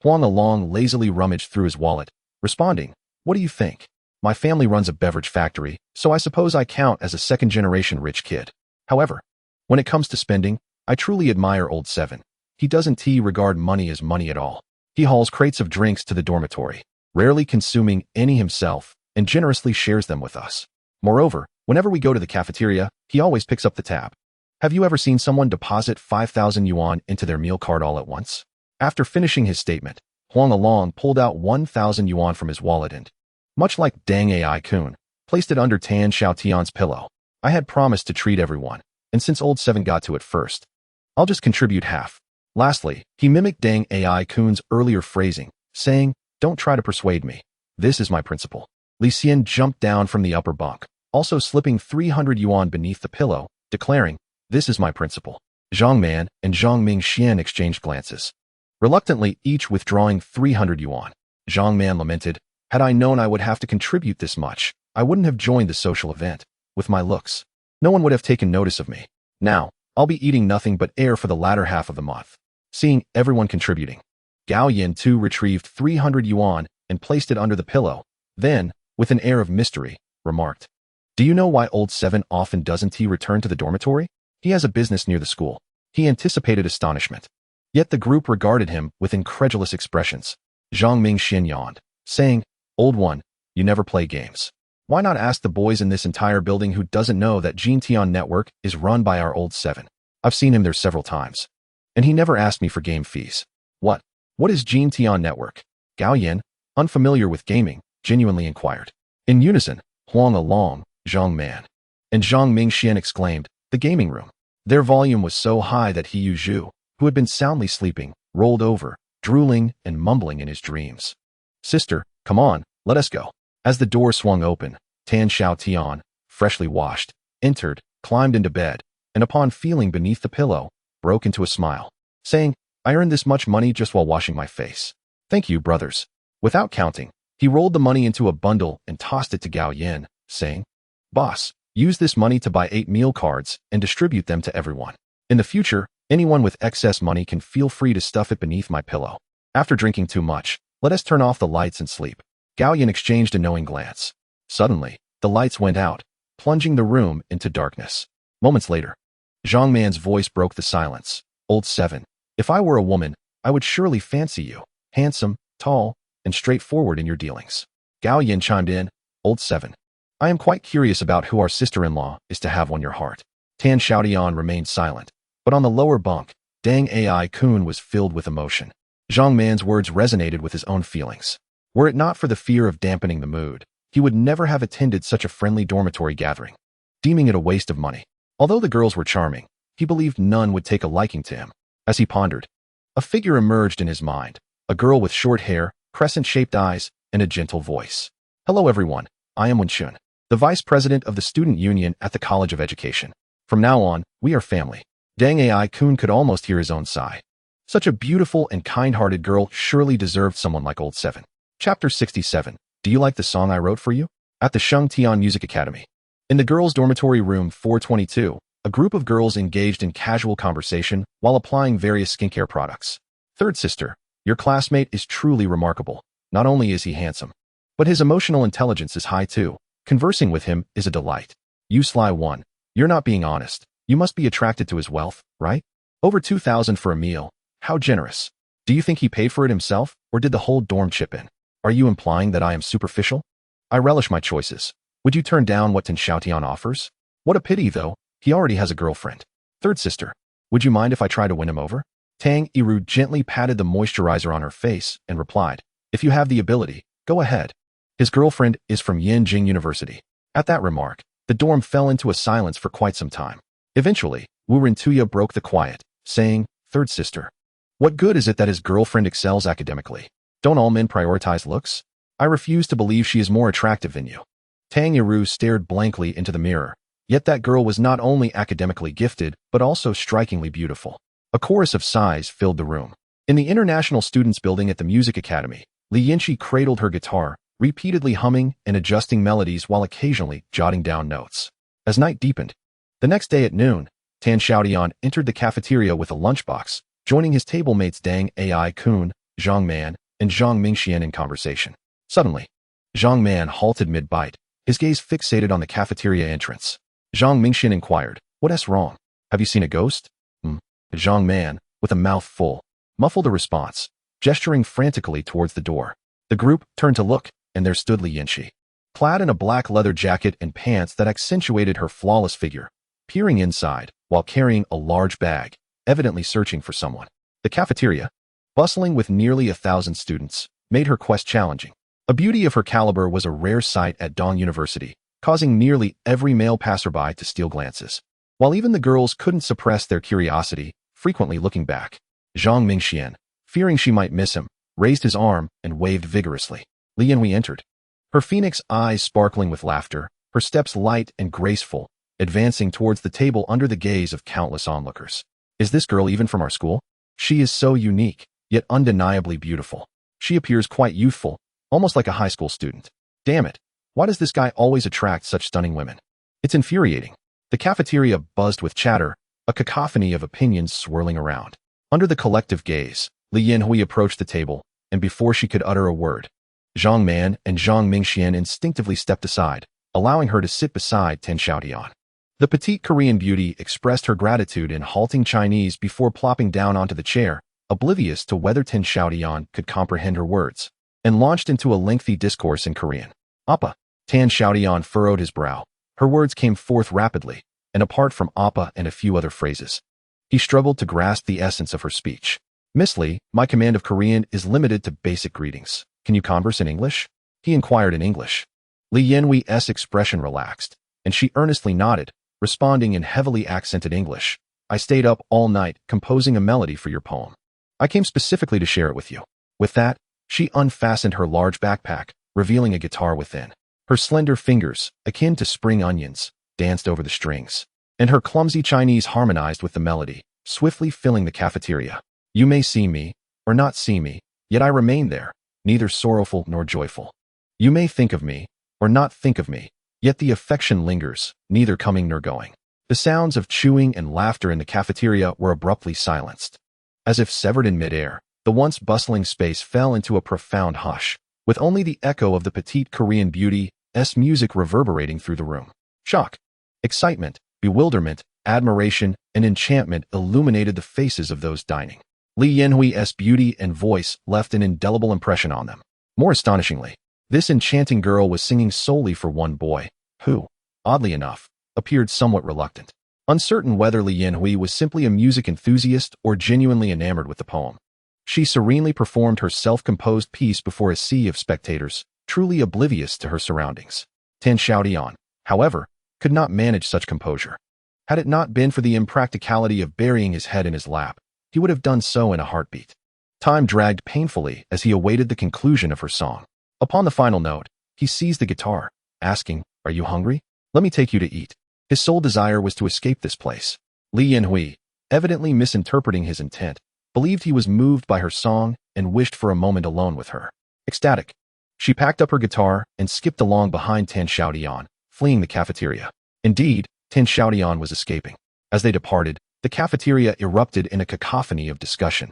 Huang Along lazily rummaged through his wallet, responding, What do you think? My family runs a beverage factory, so I suppose I count as a second-generation rich kid. However, when it comes to spending, I truly admire Old 7. He doesn't regard money as money at all. He hauls crates of drinks to the dormitory, rarely consuming any himself, and generously shares them with us. Moreover, whenever we go to the cafeteria, he always picks up the tab. Have you ever seen someone deposit 5,000 yuan into their meal card all at once? After finishing his statement, Huang Along pulled out 1,000 yuan from his wallet and, much like Dang Ai Kun, placed it under Tan Xiaotian's pillow. I had promised to treat everyone, and since Old 7 got to it first, I'll just contribute half. Lastly, he mimicked Dang Ai Kun's earlier phrasing, saying, Don't try to persuade me. This is my principle. Li Xian jumped down from the upper bunk, also slipping 300 yuan beneath the pillow, declaring, This is my principle. Zhang Man and Zhang Mingxian exchanged glances, reluctantly each withdrawing 300 yuan. Zhang Man lamented, Had I known I would have to contribute this much, I wouldn't have joined the social event. With my looks, no one would have taken notice of me. Now, I'll be eating nothing but air for the latter half of the month. Seeing everyone contributing, Gao Yin too retrieved 300 yuan and placed it under the pillow. Then, with an air of mystery, remarked, "Do you know why old 7 often doesn't he return to the dormitory? He has a business near the school." He anticipated astonishment. Yet the group regarded him with incredulous expressions. Zhang Mingxian yawned, saying, "Old one, you never play games. Why not ask the boys in this entire building who doesn't know that Xiaotian network is run by our old 7? I've seen him there several times. And he never asked me for game fees." What is Xiaotian network? Gao Yin, unfamiliar with gaming, genuinely inquired. In unison, Huang Along, Zhang Man, and Zhang Mingxian exclaimed, "The gaming room." Their volume was so high that He Yuzhu, who had been soundly sleeping, rolled over, drooling and mumbling in his dreams. "Sister, come on, let us go." As the door swung open, Tan Xiaotian, freshly washed, entered, climbed into bed, and upon feeling beneath the pillow, broke into a smile, saying, "I earned this much money just while washing my face. Thank you, brothers." Without counting, he rolled the money into a bundle and tossed it to Gao Yin, saying, "Boss, use this money to buy 8 meal cards and distribute them to everyone. In the future, anyone with excess money can feel free to stuff it beneath my pillow. After drinking too much, let us turn off the lights and sleep." Gao Yin exchanged a knowing glance. Suddenly, the lights went out, plunging the room into darkness. Moments later, Zhang Man's voice broke the silence. "Old 7, if I were a woman, I would surely fancy you, handsome, tall, and straightforward in your dealings." Gao Yin chimed in, "Old 7, I am quite curious about who our sister-in-law is to have won your heart." Tan Xiaotian remained silent, but on the lower bunk, Dang Ai Kun was filled with emotion. Zhang Man's words resonated with his own feelings. Were it not for the fear of dampening the mood, he would never have attended such a friendly dormitory gathering, deeming it a waste of money. Although the girls were charming, he believed none would take a liking to him. As he pondered, a figure emerged in his mind, a girl with short hair, crescent-shaped eyes, and a gentle voice. "Hello everyone, I am Wenchun, the vice president of the student union at the College of Education. From now on, we are family." Dang Ai Kun could almost hear his own sigh. Such a beautiful and kind-hearted girl surely deserved someone like old 7. Chapter 67. Do you like the song I wrote for you? At the Xiaotian Music Academy. In the girls' dormitory room 422, a group of girls engaged in casual conversation while applying various skincare products. "Third sister, your classmate is truly remarkable. Not only is he handsome, but his emotional intelligence is high too. Conversing with him is a delight. You sly one, you're not being honest. You must be attracted to his wealth, right? Over 2,000 for a meal. How generous. Do you think he paid for it himself, or did the whole dorm chip in? Are you implying that I am superficial? I relish my choices. Would you turn down what Tan Xiaotian offers? What a pity, though, he already has a girlfriend. Third sister, would you mind if I try to win him over?" Tang Yiru gently patted the moisturizer on her face and replied, "If you have the ability, go ahead. His girlfriend is from Yanjing University." At that remark, the dorm fell into a silence for quite some time. Eventually, Wu Rentuya broke the quiet, saying, "Third sister, what good is it that his girlfriend excels academically? Don't all men prioritize looks? I refuse to believe she is more attractive than you." Tang Yiru stared blankly into the mirror, yet that girl was not only academically gifted, but also strikingly beautiful. A chorus of sighs filled the room. In the International Students Building at the Music Academy, Li Yinchi cradled her guitar, repeatedly humming and adjusting melodies while occasionally jotting down notes. As night deepened, the next day at noon, Tan Xiaotian entered the cafeteria with a lunchbox, joining his table mates Dang Ai Kun, Zhang Man, and Zhang Mingxian in conversation. Suddenly, Zhang Man halted mid-bite, his gaze fixated on the cafeteria entrance. Zhang Mingxian inquired, "What's wrong? Have you seen a ghost?" Zhang Man, with a mouth full, muffled a response, gesturing frantically towards the door. The group turned to look, and there stood Li Yinchi, clad in a black leather jacket and pants that accentuated her flawless figure, peering inside while carrying a large bag, evidently searching for someone. The cafeteria, bustling with nearly 1,000 students, made her quest challenging. A beauty of her caliber was a rare sight at Dong University, causing nearly every male passerby to steal glances, while even the girls couldn't suppress their curiosity, frequently looking back. Zhang Mingxian, fearing she might miss him, raised his arm and waved vigorously. Li Yanhui entered, her phoenix eyes sparkling with laughter, her steps light and graceful, advancing towards the table under the gaze of countless onlookers. "Is this girl even from our school? She is so unique, yet undeniably beautiful. She appears quite youthful, almost like a high school student. Damn it, why does this guy always attract such stunning women? It's infuriating." The cafeteria buzzed with chatter, a cacophony of opinions swirling around. Under the collective gaze, Li Yanhui approached the table, and before she could utter a word, Zhang Man and Zhang Mingxian instinctively stepped aside, allowing her to sit beside Tan Xiaotian. The petite Korean beauty expressed her gratitude in halting Chinese before plopping down onto the chair, oblivious to whether Tan Xiaotian could comprehend her words, and launched into a lengthy discourse in Korean. Appa. Tan Xiaotian furrowed his brow. Her words came forth rapidly, and apart from Appa and a few other phrases, he struggled to grasp the essence of her speech. Miss Li, my command of Korean is limited to basic greetings. Can you converse in English? He inquired in English. Li Yanhui's expression relaxed, and she earnestly nodded, responding in heavily accented English. I stayed up all night composing a melody for your poem. I came specifically to share it with you. With that, she unfastened her large backpack, revealing a guitar within. Her slender fingers, akin to spring onions, danced over the strings, and her clumsy Chinese harmonized with the melody, swiftly filling the cafeteria. You may see me, or not see me, yet I remain there, neither sorrowful nor joyful. You may think of me, or not think of me, yet the affection lingers, neither coming nor going. The sounds of chewing and laughter in the cafeteria were abruptly silenced. As if severed in midair, the once bustling space fell into a profound hush, with only the echo of the petite Korean beauty's music reverberating through the room. Shock, excitement, bewilderment, admiration, and enchantment illuminated the faces of those dining. Li Yanhui's beauty and voice left an indelible impression on them. More astonishingly, this enchanting girl was singing solely for one boy, who, oddly enough, appeared somewhat reluctant, uncertain whether Li Yanhui was simply a music enthusiast or genuinely enamored with the poem. She serenely performed her self-composed piece before a sea of spectators, truly oblivious to her surroundings. Tan Xiaotian, however, could not manage such composure. Had it not been for the impracticality of burying his head in his lap, he would have done so in a heartbeat. Time dragged painfully as he awaited the conclusion of her song. Upon the final note, he seized the guitar, asking, "Are you hungry? Let me take you to eat." His sole desire was to escape this place. Li Yanhui, evidently misinterpreting his intent, believed he was moved by her song and wished for a moment alone with her. Ecstatic, she packed up her guitar and skipped along behind Tan Xiaotian, fleeing the cafeteria. Indeed, Tan Xiaotian was escaping. As they departed, the cafeteria erupted in a cacophony of discussion.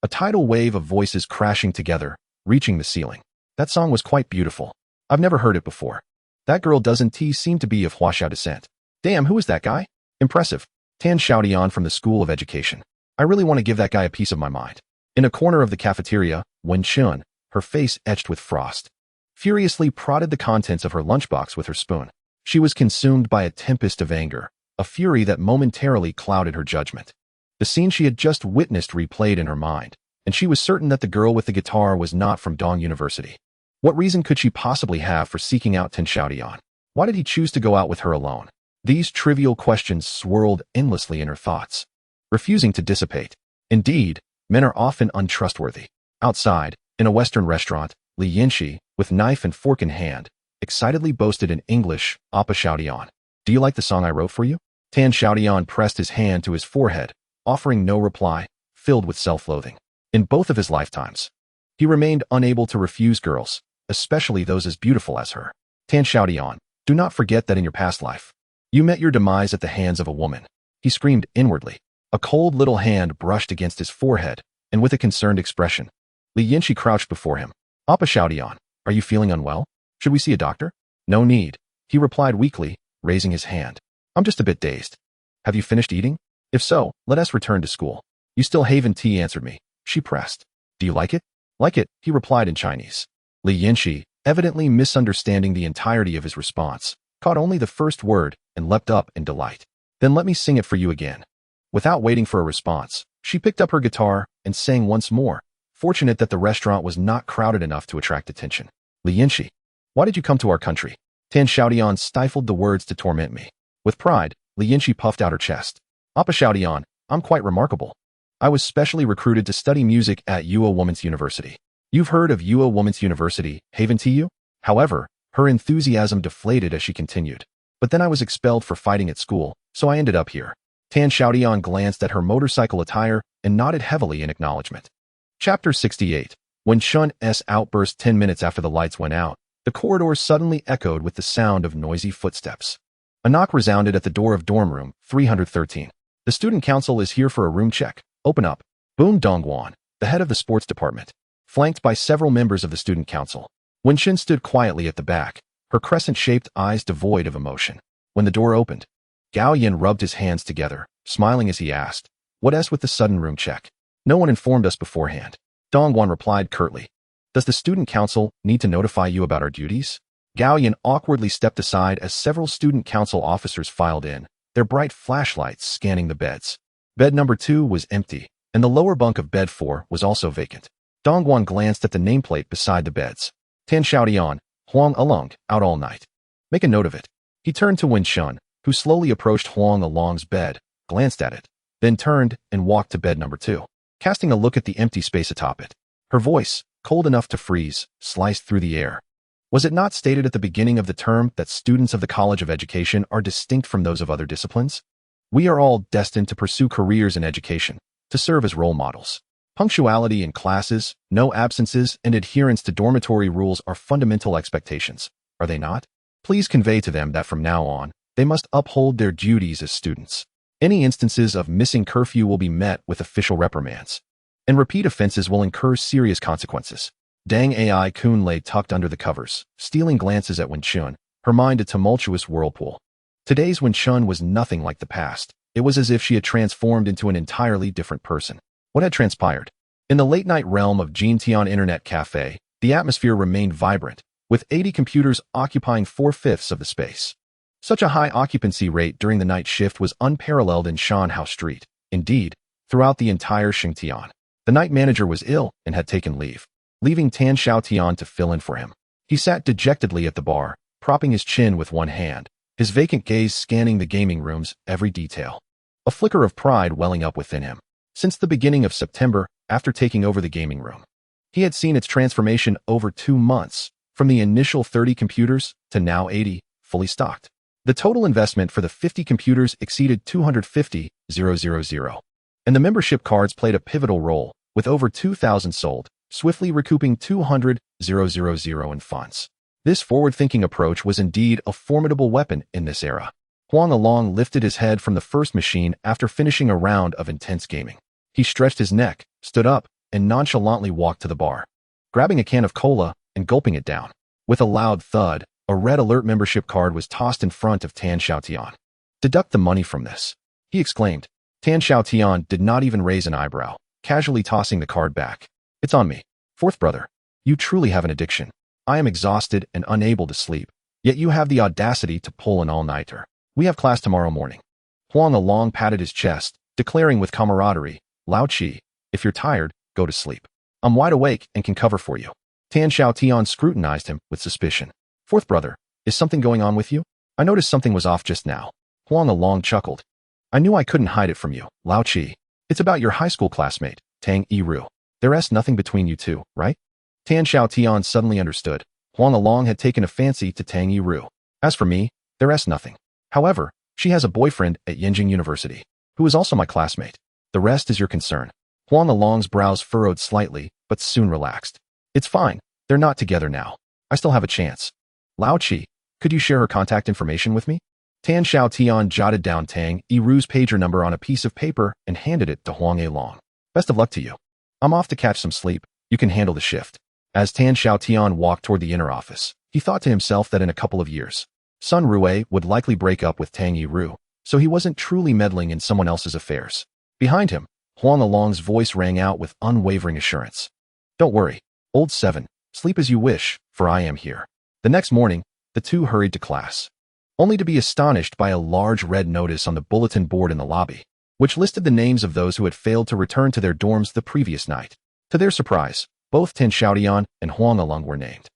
A tidal wave of voices crashing together, reaching the ceiling. That song was quite beautiful. I've never heard it before. That girl doesn't seem to be of Huaxia descent. Damn, who is that guy? Impressive. Tan Xiaotian from the School of Education. I really want to give that guy a piece of my mind. In a corner of the cafeteria, Wen Chun, her face etched with frost, furiously prodded the contents of her lunchbox with her spoon. She was consumed by a tempest of anger, a fury that momentarily clouded her judgment. The scene she had just witnessed replayed in her mind, and she was certain that the girl with the guitar was not from Dong University. What reason could she possibly have for seeking out Tan Xiaotian? Why did he choose to go out with her alone? These trivial questions swirled endlessly in her thoughts, refusing to dissipate. Indeed, men are often untrustworthy. Outside, in a Western restaurant, Li Yanxi, with knife and fork in hand, excitedly boasted in English, "Appa Xiaotian. Do you like the song I wrote for you?" Tan Xiaotian pressed his hand to his forehead, offering no reply, filled with self-loathing. In both of his lifetimes, he remained unable to refuse girls, especially those as beautiful as her. Tan Xiaotian, do not forget that in your past life, you met your demise at the hands of a woman. He screamed inwardly. A cold little hand brushed against his forehead, and with a concerned expression, Li Yanxi crouched before him. "Appa Xiaotian, are you feeling unwell? Should we see a doctor?" "No need," he replied weakly, raising his hand. "I'm just a bit dazed. Have you finished eating? If so, let us return to school." "You still haven't answered me," she pressed. "Do you like it?" "Like it," he replied in Chinese. Li Yanxi, evidently misunderstanding the entirety of his response, caught only the first word and leapt up in delight. "Then let me sing it for you again." Without waiting for a response, she picked up her guitar and sang once more, fortunate that the restaurant was not crowded enough to attract attention. "Li Yanxi, why did you come to our country?" Tan Xiaotian stifled the words to torment me. With pride, Li Yanxi puffed out her chest. "Appa Xiaotian, I'm quite remarkable. I was specially recruited to study music at Yue Women's University. You've heard of Yue Women's University, haven't you?" However, her enthusiasm deflated as she continued. "But then I was expelled for fighting at school, so I ended up here." Tan Xiaotian glanced at her motorcycle attire and nodded heavily in acknowledgement. Chapter 68. When Chun's outburst 10 minutes after the lights went out, the corridor suddenly echoed with the sound of noisy footsteps. A knock resounded at the door of dorm room 313. "The student council is here for a room check. Open up." Boom Dongguan, the head of the sports department, flanked by several members of the student council. Wen Xin stood quietly at the back, her crescent-shaped eyes devoid of emotion. When the door opened, Gao Yin rubbed his hands together, smiling as he asked, "What is with the sudden room check? No one informed us beforehand." Dongguan replied curtly, "Does the student council need to notify you about our duties?" Gao Yin awkwardly stepped aside as several student council officers filed in, their bright flashlights scanning the beds. Bed number 2 was empty, and the lower bunk of bed 4 was also vacant. Dongguan glanced at the nameplate beside the beds. Tan Xiaotian, Huang Along, out all night. Make a note of it. He turned to Wen Shun, who slowly approached Huang Along's bed, glanced at it, then turned and walked to bed number 2, casting a look at the empty space atop it. Her voice, cold enough to freeze, sliced through the air. Was it not stated at the beginning of the term that students of the College of Education are distinct from those of other disciplines? We are all destined to pursue careers in education, to serve as role models. Punctuality in classes, no absences, and adherence to dormitory rules are fundamental expectations, are they not? Please convey to them that from now on, they must uphold their duties as students. Any instances of missing curfew will be met with official reprimands, and repeat offenses will incur serious consequences. Dang Ai Kun lay tucked under the covers, stealing glances at Wen Chun, her mind a tumultuous whirlpool. Today's Wen Chun was nothing like the past. It was as if she had transformed into an entirely different person. What had transpired? In the late-night realm of Jintian Internet Cafe, the atmosphere remained vibrant, with 80 computers occupying 4/5 of the space. Such a high occupancy rate during the night shift was unparalleled in Shanhao Street. Indeed, throughout the entire Xingtian. The night manager was ill and had taken leave, leaving Tan Xiaotian to fill in for him. He sat dejectedly at the bar, propping his chin with one hand, his vacant gaze scanning the gaming room's every detail. A flicker of pride welling up within him. Since the beginning of September, after taking over the gaming room, he had seen its transformation over 2 months, from the initial 30 computers to now 80, fully stocked. The total investment for the 50 computers exceeded 250,000, and the membership cards played a pivotal role, with over 2,000 sold, swiftly recouping 200,000 in funds. This forward-thinking approach was indeed a formidable weapon in this era. Huang Along lifted his head from the first machine after finishing a round of intense gaming. He stretched his neck, stood up, and nonchalantly walked to the bar, grabbing a can of cola and gulping it down. With a loud thud, a red alert membership card was tossed in front of Tan Xiaotian. "Deduct the money from this," he exclaimed. Tan Xiaotian did not even raise an eyebrow, casually tossing the card back. "It's on me. Fourth brother, you truly have an addiction. I am exhausted and unable to sleep, yet you have the audacity to pull an all-nighter. We have class tomorrow morning." Huang Along patted his chest, declaring with camaraderie, "Lao Chi, if you're tired, go to sleep. I'm wide awake and can cover for you." Tan Xiaotian scrutinized him with suspicion. "Fourth brother, is something going on with you? I noticed something was off just now." Huang Along chuckled. "I knew I couldn't hide it from you, Lao Chi. It's about your high school classmate, Tang Yiru. There's nothing between you two, right?" Tan Xiaotian suddenly understood. Huang Along had taken a fancy to Tang Yiru. "As for me, there's nothing. However, she has a boyfriend at Yenjing University, who is also my classmate. The rest is your concern." Huang Along's brows furrowed slightly, but soon relaxed. "It's fine. They're not together now. I still have a chance. Lao Chi, could you share her contact information with me?" Tan Xiaotian jotted down Tang Yiru's pager number on a piece of paper and handed it to Huang Along. "Best of luck to you. I'm off to catch some sleep. You can handle the shift." As Tan Xiaotian walked toward the inner office, he thought to himself that in a couple of years, Sun Rue would likely break up with Tang Yiru, so he wasn't truly meddling in someone else's affairs. Behind him, Huang Along's voice rang out with unwavering assurance. "Don't worry, old 7, sleep as you wish, for I am here." The next morning, the two hurried to class, only to be astonished by a large red notice on the bulletin board in the lobby, which listed the names of those who had failed to return to their dorms the previous night. To their surprise, both Tan Xiaotian and Huang Along were named.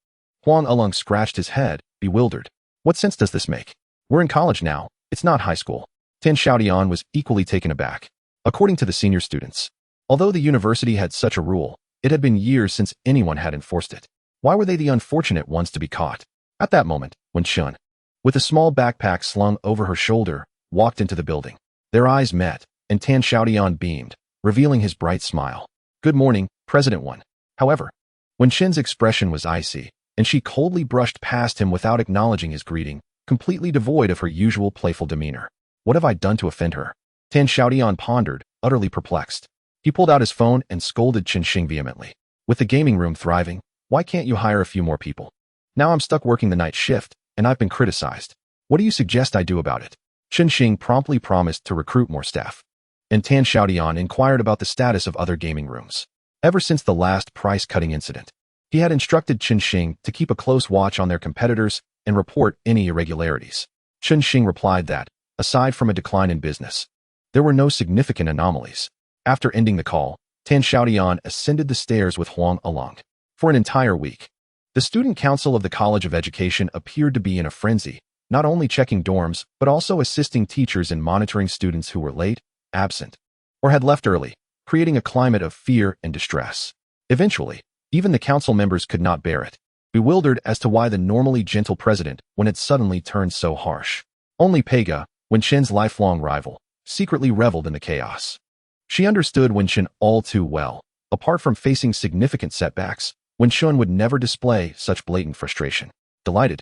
Huang Along scratched his head, bewildered. "What sense does this make? We're in college now, it's not high school." Tan Xiaotian was equally taken aback. According to the senior students, although the university had such a rule, it had been years since anyone had enforced it. Why were they the unfortunate ones to be caught? At that moment, when Shun, with a small backpack slung over her shoulder, walked into the building, their eyes met, and Tan Xiaotian beamed, revealing his bright smile. "Good morning, President One." However, when Shin's expression was icy, and she coldly brushed past him without acknowledging his greeting, completely devoid of her usual playful demeanor. "What have I done to offend her?" Tan Xiaotian pondered, utterly perplexed. He pulled out his phone and scolded Qin vehemently. With the gaming room thriving, why can't you hire a few more people? Now I'm stuck working the night shift, and I've been criticized. What do you suggest I do about it? Qin promptly promised to recruit more staff. And Xiaotian inquired about the status of other gaming rooms. Ever since the last price-cutting incident, he had instructed Qin to keep a close watch on their competitors and report any irregularities. Qin replied that, aside from a decline in business, there were no significant anomalies. After ending the call, Xiaotian ascended the stairs with Huang along. For an entire week, the student council of the College of Education appeared to be in a frenzy, not only checking dorms, but also assisting teachers in monitoring students who were late, absent, or had left early, creating a climate of fear and distress. Eventually, even the council members could not bear it, bewildered as to why the normally gentle president when it suddenly turned so harsh. Only Pega, Wenqin's lifelong rival, secretly reveled in the chaos. She understood Wenqin all too well. Apart from facing significant setbacks, Wenqin would never display such blatant frustration. Delighted,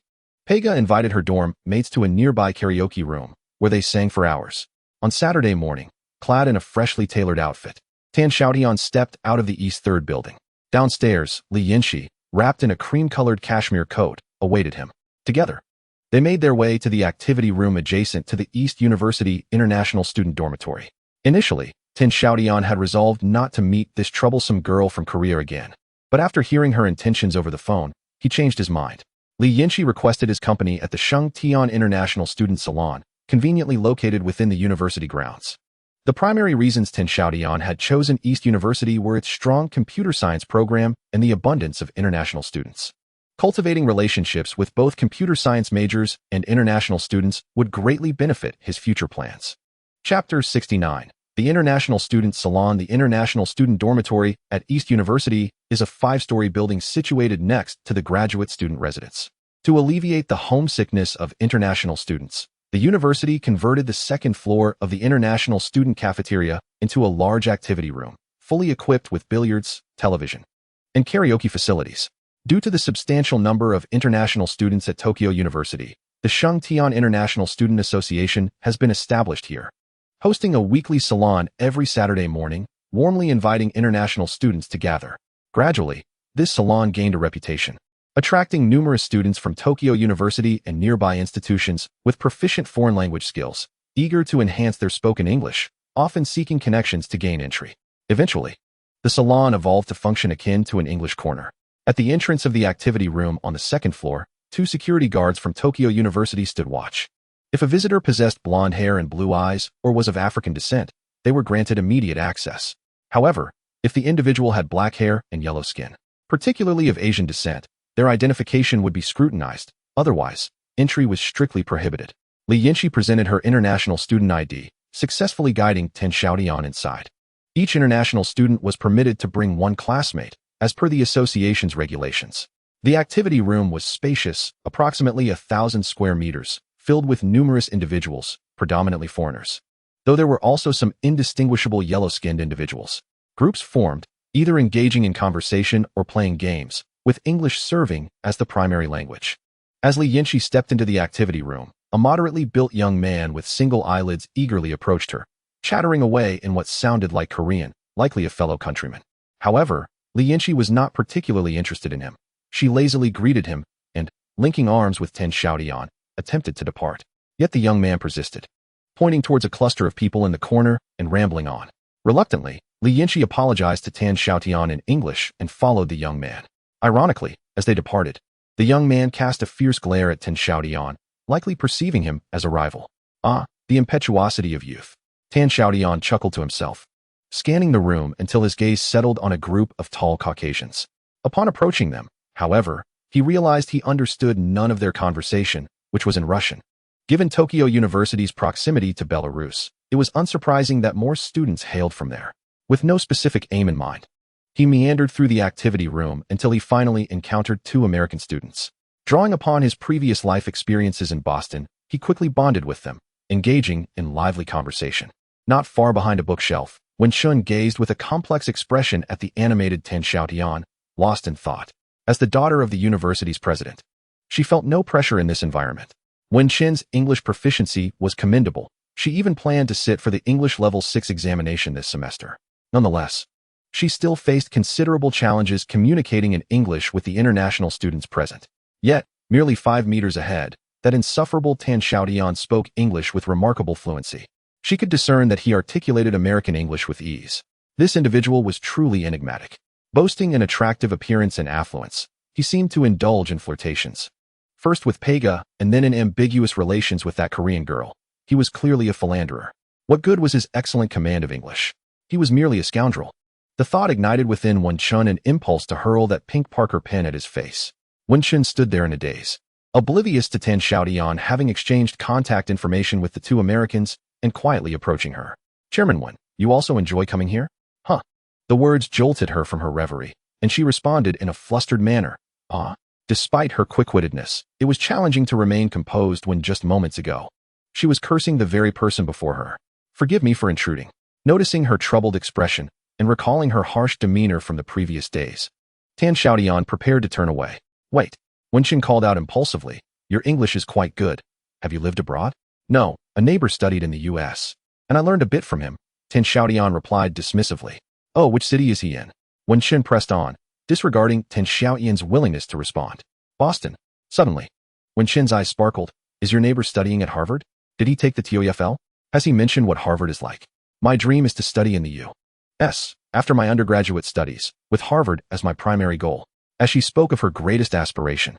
Pega invited her dorm mates to a nearby karaoke room, where they sang for hours. On Saturday morning, clad in a freshly tailored outfit, Xiaotian stepped out of the East Third building. Downstairs, Li Yinxi, wrapped in a cream-colored cashmere coat, awaited him. Together, they made their way to the activity room adjacent to the East University International Student Dormitory. Initially, Xiaotian had resolved not to meet this troublesome girl from Korea again, but after hearing her intentions over the phone, he changed his mind. Li Yinxi requested his company at the Xiaotian International Student Salon, conveniently located within the university grounds. The primary reasons Xiaotian had chosen East University were its strong computer science program and the abundance of international students. Cultivating relationships with both computer science majors and international students would greatly benefit his future plans. Chapter 69. The International Student Salon. The International Student Dormitory at East University is a 5-story building situated next to the graduate student residence. To alleviate the homesickness of international students, the university converted the second floor of the International Student Cafeteria into a large activity room, fully equipped with billiards, television, and karaoke facilities. Due to the substantial number of international students at Tokyo University, the Xiaotian International Student Association has been established here, hosting a weekly salon every Saturday morning, warmly inviting international students to gather. Gradually, this salon gained a reputation, attracting numerous students from Tokyo University and nearby institutions with proficient foreign language skills, eager to enhance their spoken English, often seeking connections to gain entry. Eventually, the salon evolved to function akin to an English corner. At the entrance of the activity room on the second floor, 2 security guards from Tokyo University stood watch. If a visitor possessed blonde hair and blue eyes or was of African descent, they were granted immediate access. However, if the individual had black hair and yellow skin, particularly of Asian descent, their identification would be scrutinized. Otherwise, entry was strictly prohibited. Li Yinxi presented her international student ID, successfully guiding Xiaotian inside. Each international student was permitted to bring 1 classmate, as per the association's regulations. The activity room was spacious, approximately 1,000 square meters, filled with numerous individuals, predominantly foreigners. Though there were also some indistinguishable yellow-skinned individuals. Groups formed, either engaging in conversation or playing games, with English serving as the primary language. As Li Yinxi stepped into the activity room, a moderately built young man with single eyelids eagerly approached her, chattering away in what sounded like Korean, likely a fellow countryman. However, Li Yinxi was not particularly interested in him. She lazily greeted him and, linking arms with Xiaotian, attempted to depart. Yet the young man persisted, pointing towards a cluster of people in the corner and rambling on. Reluctantly, Li Yinxi apologized to Xiaotian in English and followed the young man. Ironically, as they departed, the young man cast a fierce glare at Xiaotian, likely perceiving him as a rival. Ah, the impetuosity of youth. Xiaotian chuckled to himself, scanning the room until his gaze settled on a group of tall Caucasians. Upon approaching them, however, he realized he understood none of their conversation, which was in Russian. Given Tokyo University's proximity to Belarus, it was unsurprising that more students hailed from there. With no specific aim in mind, he meandered through the activity room until he finally encountered 2 American students. Drawing upon his previous life experiences in Boston, he quickly bonded with them, engaging in lively conversation. Not far behind a bookshelf, Wenqin gazed with a complex expression at the animated Xiaotian, lost in thought. As the daughter of the university's president, she felt no pressure in this environment. Wenqin's English proficiency was commendable. She even planned to sit for the English Level 6 examination this semester. Nonetheless, she still faced considerable challenges communicating in English with the international students present. Yet, merely 5 meters ahead, that insufferable Xiaotian spoke English with remarkable fluency. She could discern that he articulated American English with ease. This individual was truly enigmatic. Boasting an attractive appearance and affluence, he seemed to indulge in flirtations. First with Pega, and then in ambiguous relations with that Korean girl. He was clearly a philanderer. What good was his excellent command of English? He was merely a scoundrel. The thought ignited within Wenchun an impulse to hurl that pink Parker pen at his face. Wenchun stood there in a daze, oblivious to Tan Xiaotian having exchanged contact information with the two Americans and quietly approaching her. Chairman Wen, you also enjoy coming here? Huh. The words jolted her from her reverie, and she responded in a flustered manner. Ah. Despite her quick-wittedness, it was challenging to remain composed when just moments ago she was cursing the very person before her. Forgive me for intruding. Noticing her troubled expression and recalling her harsh demeanor from the previous days, Tan Xiaotian prepared to turn away. Wait. Wenqin called out impulsively. Your English is quite good. Have you lived abroad? No, a neighbor studied in the U.S., and I learned a bit from him, Tan Xiaotian replied dismissively. Oh, which city is he in? Wenqin pressed on, disregarding Tan Xiaotian's willingness to respond. Boston. Suddenly, Wenqin's eyes sparkled. Is your neighbor studying at Harvard? Did he take the TOEFL? Has he mentioned what Harvard is like? My dream is to study in the U.S. after my undergraduate studies, with Harvard as my primary goal. As she spoke of her greatest aspiration,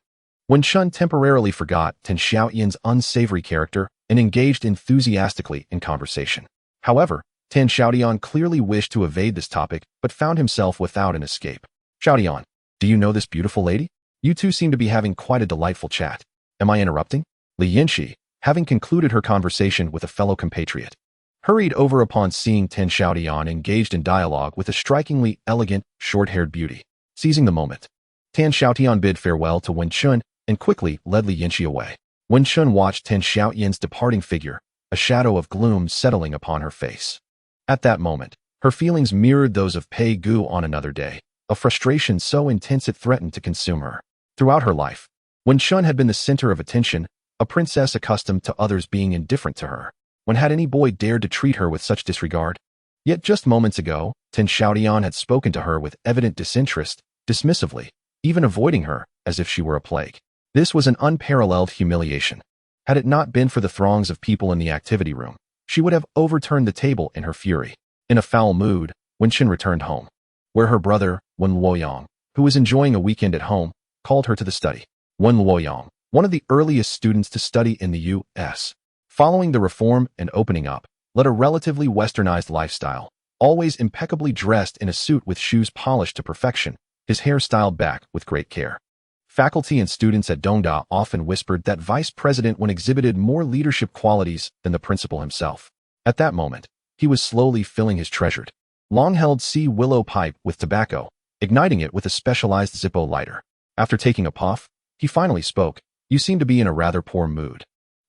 Wenchun temporarily forgot Tan Xiaotian's unsavory character and engaged enthusiastically in conversation. However, Tan Xiaotian clearly wished to evade this topic but found himself without an escape. Xiaotian, do you know this beautiful lady? You two seem to be having quite a delightful chat. Am I interrupting? Li Yinxi, having concluded her conversation with a fellow compatriot, hurried over upon seeing Tan Xiaotian engaged in dialogue with a strikingly elegant, short-haired beauty. Seizing the moment, Tan Xiaotian bid farewell to Wenchun and quickly led Li Yinxi away. Wenchun watched Tan Xiaotian's departing figure, a shadow of gloom settling upon her face. At that moment, her feelings mirrored those of Pei Gu on another day, a frustration so intense it threatened to consume her. Throughout her life, Wenchun had been the center of attention, a princess accustomed to others being indifferent to her. When had any boy dared to treat her with such disregard? Yet just moments ago, Tan Xiaotian had spoken to her with evident disinterest, dismissively, even avoiding her as if she were a plague. This was an unparalleled humiliation. Had it not been for the throngs of people in the activity room, she would have overturned the table in her fury. In a foul mood, Wenqin returned home, where her brother, Wen Luoyang, who was enjoying a weekend at home, called her to the study. Wen Luoyang, one of the earliest students to study in the U.S., following the reform and opening up, led a relatively westernized lifestyle, always impeccably dressed in a suit with shoes polished to perfection, his hair styled back with great care. Faculty and students at Dongda often whispered that Vice President Wen exhibited more leadership qualities than the principal himself. At that moment, he was slowly filling his treasured, long-held sea willow pipe with tobacco, igniting it with a specialized Zippo lighter. After taking a puff, he finally spoke. You seem to be in a rather poor mood.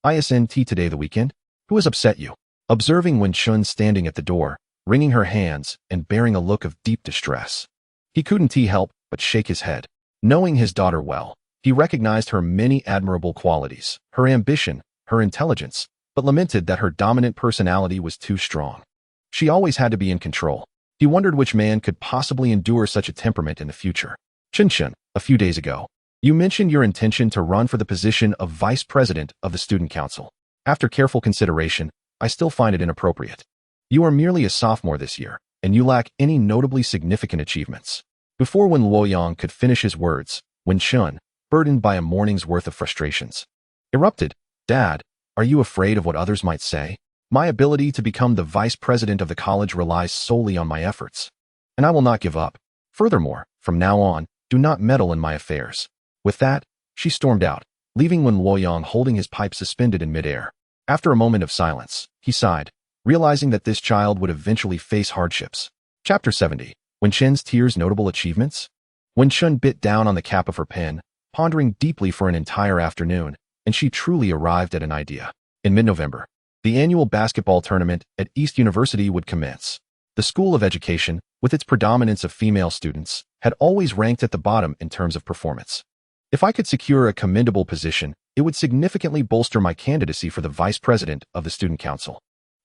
Isn't today the weekend? Who has upset you? Observing Wenchun standing at the door, wringing her hands and bearing a look of deep distress, he couldn't help but shake his head. Knowing his daughter well, he recognized her many admirable qualities, her ambition, her intelligence, but lamented that her dominant personality was too strong. She always had to be in control. He wondered which man could possibly endure such a temperament in the future. Chen, a few days ago, you mentioned your intention to run for the position of Vice President of the Student Council. After careful consideration, I still find it inappropriate. You are merely a sophomore this year, and you lack any notably significant achievements. Before Wen Luoyang could finish his words, Wenchun, burdened by a morning's worth of frustrations, erupted. Dad, are you afraid of what others might say? My ability to become the vice president of the college relies solely on my efforts, and I will not give up. Furthermore, from now on, do not meddle in my affairs. With that, she stormed out, leaving Wen Luoyang holding his pipe suspended in midair. After a moment of silence, he sighed, realizing that this child would eventually face hardships. Chapter 70. Wenchun's Tears Notable Achievements? Wenchun bit down on the cap of her pen, pondering deeply for an entire afternoon, and she truly arrived at an idea. In mid-November, the annual basketball tournament at East University would commence. The School of Education, with its predominance of female students, had always ranked at the bottom in terms of performance. If I could secure a commendable position, it would significantly bolster my candidacy for the vice president of the student council.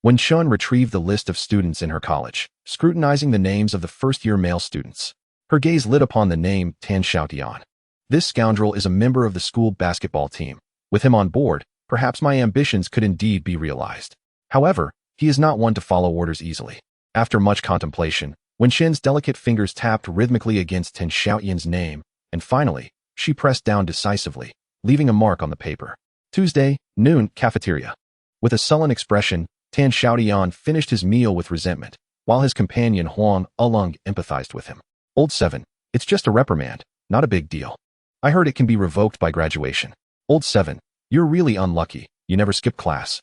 Wen Chun retrieved the list of students in her college, scrutinizing the names of the first-year male students. Her gaze lit upon the name Tan Xiaotian. This scoundrel is a member of the school basketball team. With him on board, perhaps my ambitions could indeed be realized. However, he is not one to follow orders easily. After much contemplation, Wen Chen's delicate fingers tapped rhythmically against Tan Xiaotian's name, and finally, she pressed down decisively, leaving a mark on the paper. Tuesday, noon, cafeteria. With a sullen expression, Tan Xiaotian finished his meal with resentment, while his companion Huang Along empathized with him. Old 7, it's just a reprimand, not a big deal. I heard it can be revoked by graduation. Old 7, you're really unlucky, you never skipped class.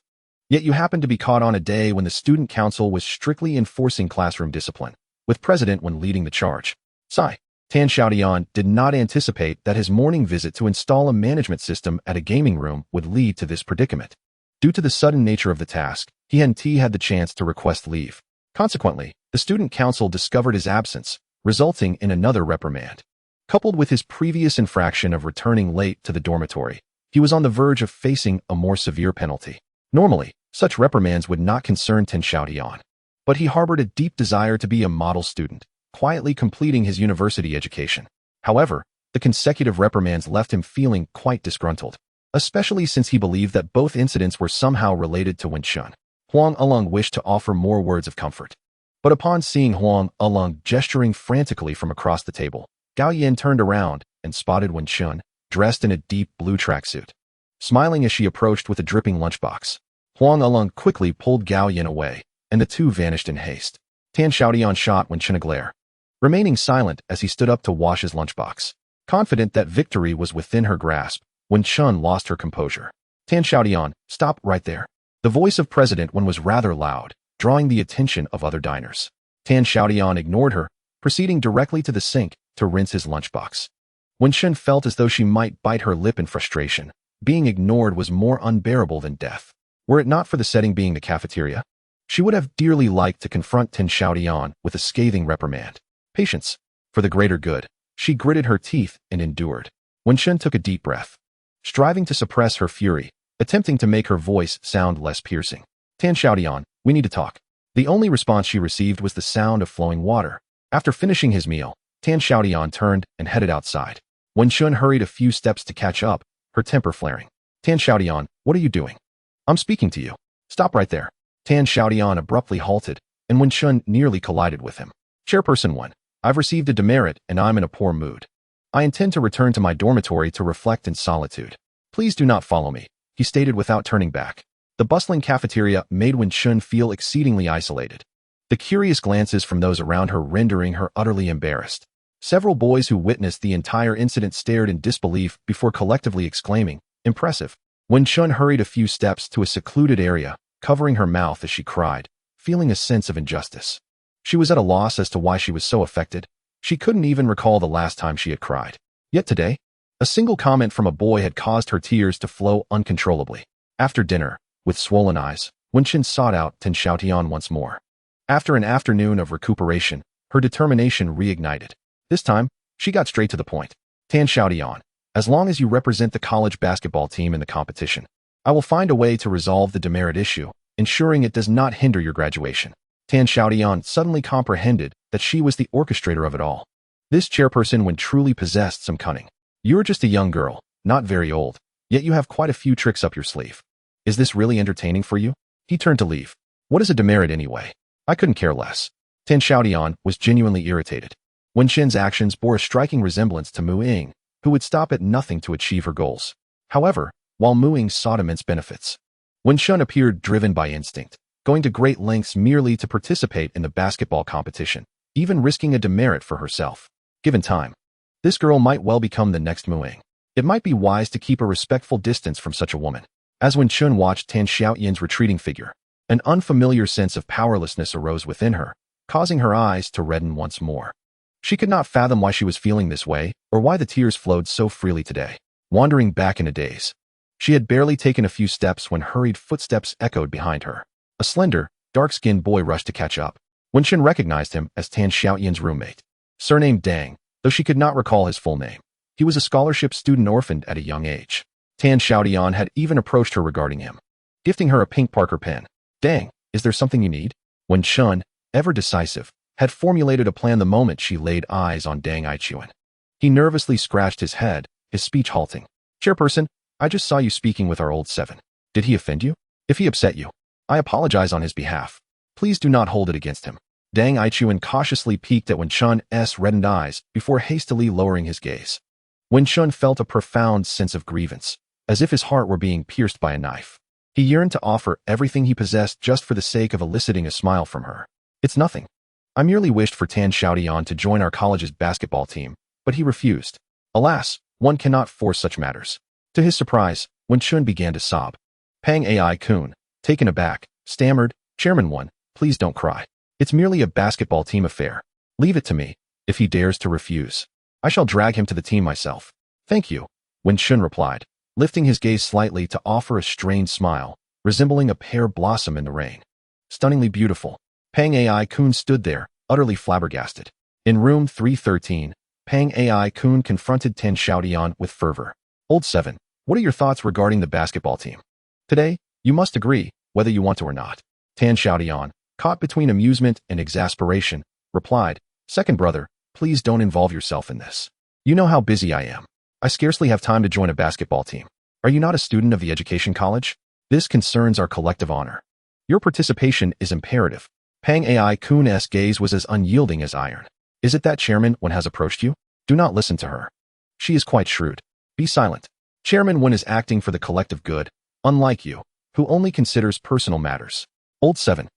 Yet you happened to be caught on a day when the student council was strictly enforcing classroom discipline, with president when leading the charge. Sigh. Tan Xiaotian did not anticipate that his morning visit to install a management system at a gaming room would lead to this predicament. Due to the sudden nature of the task, he hadn't had the chance to request leave. Consequently, the student council discovered his absence, resulting in another reprimand. Coupled with his previous infraction of returning late to the dormitory, he was on the verge of facing a more severe penalty. Normally, such reprimands would not concern Tan Xiaotian, but he harbored a deep desire to be a model student, quietly completing his university education. However, the consecutive reprimands left him feeling quite disgruntled, especially since he believed that both incidents were somehow related to Wen Chun. Huang Along wished to offer more words of comfort, but upon seeing Huang Along gesturing frantically from across the table, Gao Yin turned around and spotted Wen Chun, dressed in a deep blue tracksuit. Smiling as she approached with a dripping lunchbox, Huang Along quickly pulled Gao Yin away, and the two vanished in haste. Tan Xiaotian shot Wen Chun a glare, remaining silent as he stood up to wash his lunchbox. Confident that victory was within her grasp, Wen Chun lost her composure. Tan Xiaotian, stop right there. The voice of President Wen was rather loud, drawing the attention of other diners. Tan Xiaotian ignored her, proceeding directly to the sink to rinse his lunchbox. Wen Chun felt as though she might bite her lip in frustration. Being ignored was more unbearable than death. Were it not for the setting being the cafeteria, she would have dearly liked to confront Tan Xiaotian with a scathing reprimand. Patience. For the greater good, she gritted her teeth and endured. Wen Chun took a deep breath, striving to suppress her fury, attempting to make her voice sound less piercing. Tan Xiaotian, we need to talk. The only response she received was the sound of flowing water. After finishing his meal, Tan Xiaotian turned and headed outside. Wen Chun hurried a few steps to catch up, her temper flaring. Tan Xiaotian, what are you doing? I'm speaking to you. Stop right there. Tan Xiaotian abruptly halted, and Wen Chun nearly collided with him. Chairperson 1, I've received a demerit and I'm in a poor mood. I intend to return to my dormitory to reflect in solitude. Please do not follow me, he stated without turning back. The bustling cafeteria made Wen Chun feel exceedingly isolated, the curious glances from those around her rendering her utterly embarrassed. Several boys who witnessed the entire incident stared in disbelief before collectively exclaiming, impressive. Wen Chun hurried a few steps to a secluded area, covering her mouth as she cried, feeling a sense of injustice. She was at a loss as to why she was so affected. She couldn't even recall the last time she had cried. Yet today, a single comment from a boy had caused her tears to flow uncontrollably. After dinner, with swollen eyes, Wen Chun sought out Tan Xiaotian once more. After an afternoon of recuperation, her determination reignited. This time, she got straight to the point. Tan Xiaotian, as long as you represent the college basketball team in the competition, I will find a way to resolve the demerit issue, ensuring it does not hinder your graduation. Tan Xiaotian suddenly comprehended that she was the orchestrator of it all. This chairperson when truly possessed some cunning. You're just a young girl, not very old, yet you have quite a few tricks up your sleeve. Is this really entertaining for you? He turned to leave. What is a demerit anyway? I couldn't care less. Tan Xiaotian was genuinely irritated. Wen Chen's actions bore a striking resemblance to Mu Ying, who would stop at nothing to achieve her goals. However, while Mu Ying sought immense benefits, Wen Chun appeared driven by instinct, going to great lengths merely to participate in the basketball competition, even risking a demerit for herself. Given time, this girl might well become the next Mu Ying. It might be wise to keep a respectful distance from such a woman. As Wen Chun watched Tan Xiaotian's retreating figure, an unfamiliar sense of powerlessness arose within her, causing her eyes to redden once more. She could not fathom why she was feeling this way, or why the tears flowed so freely today. Wandering back in a daze, she had barely taken a few steps when hurried footsteps echoed behind her. A slender, dark-skinned boy rushed to catch up. Wen Chun recognized him as Tan Xiaotian's roommate. Surnamed Dang, though she could not recall his full name. He was a scholarship student orphaned at a young age. Tan Xiaotian had even approached her regarding him, gifting her a pink Parker pen. Dang, Is there something you need? When Chun, ever decisive, had formulated a plan the moment she laid eyes on Dang Aichuan. He nervously scratched his head, his speech halting. Chairperson, I just saw you speaking with our old seven. Did he offend you? If he upset you, I apologize on his behalf. Please do not hold it against him. Dang Aichuan cautiously peeked at Wen Chun's reddened eyes before hastily lowering his gaze. Wen Chun felt a profound sense of grievance, as if his heart were being pierced by a knife. He yearned to offer everything he possessed just for the sake of eliciting a smile from her. It's nothing. I merely wished for Tan Xiaotian to join our college's basketball team, but he refused. Alas, one cannot force such matters. To his surprise, Wen Chun began to sob. Pang Ai-kun, taken aback, stammered, Chairman Wen, please don't cry. It's merely a basketball team affair. Leave it to me. If he dares to refuse, I shall drag him to the team myself. Thank you, Wen Chun replied, lifting his gaze slightly to offer a strained smile, resembling a pear blossom in the rain. Stunningly beautiful. Pang Ai-kun stood there, utterly flabbergasted. In room 313, Pang Ai-kun confronted Tan Xiaotian with fervor. Old Seven, what are your thoughts regarding the basketball team? Today, you must agree, whether you want to or not. Tan Xiaotian, caught between amusement and exasperation, replied, Second brother, please don't involve yourself in this. You know how busy I am. I scarcely have time to join a basketball team. Are you not a student of the education college? This concerns our collective honor. Your participation is imperative. Pang Ai-kun's gaze was as unyielding as iron. Is it that Chairman Wen has approached you? Do not listen to her. She is quite shrewd. Be silent. Chairman Wen is acting for the collective good, unlike you, who only considers personal matters. Old Seven,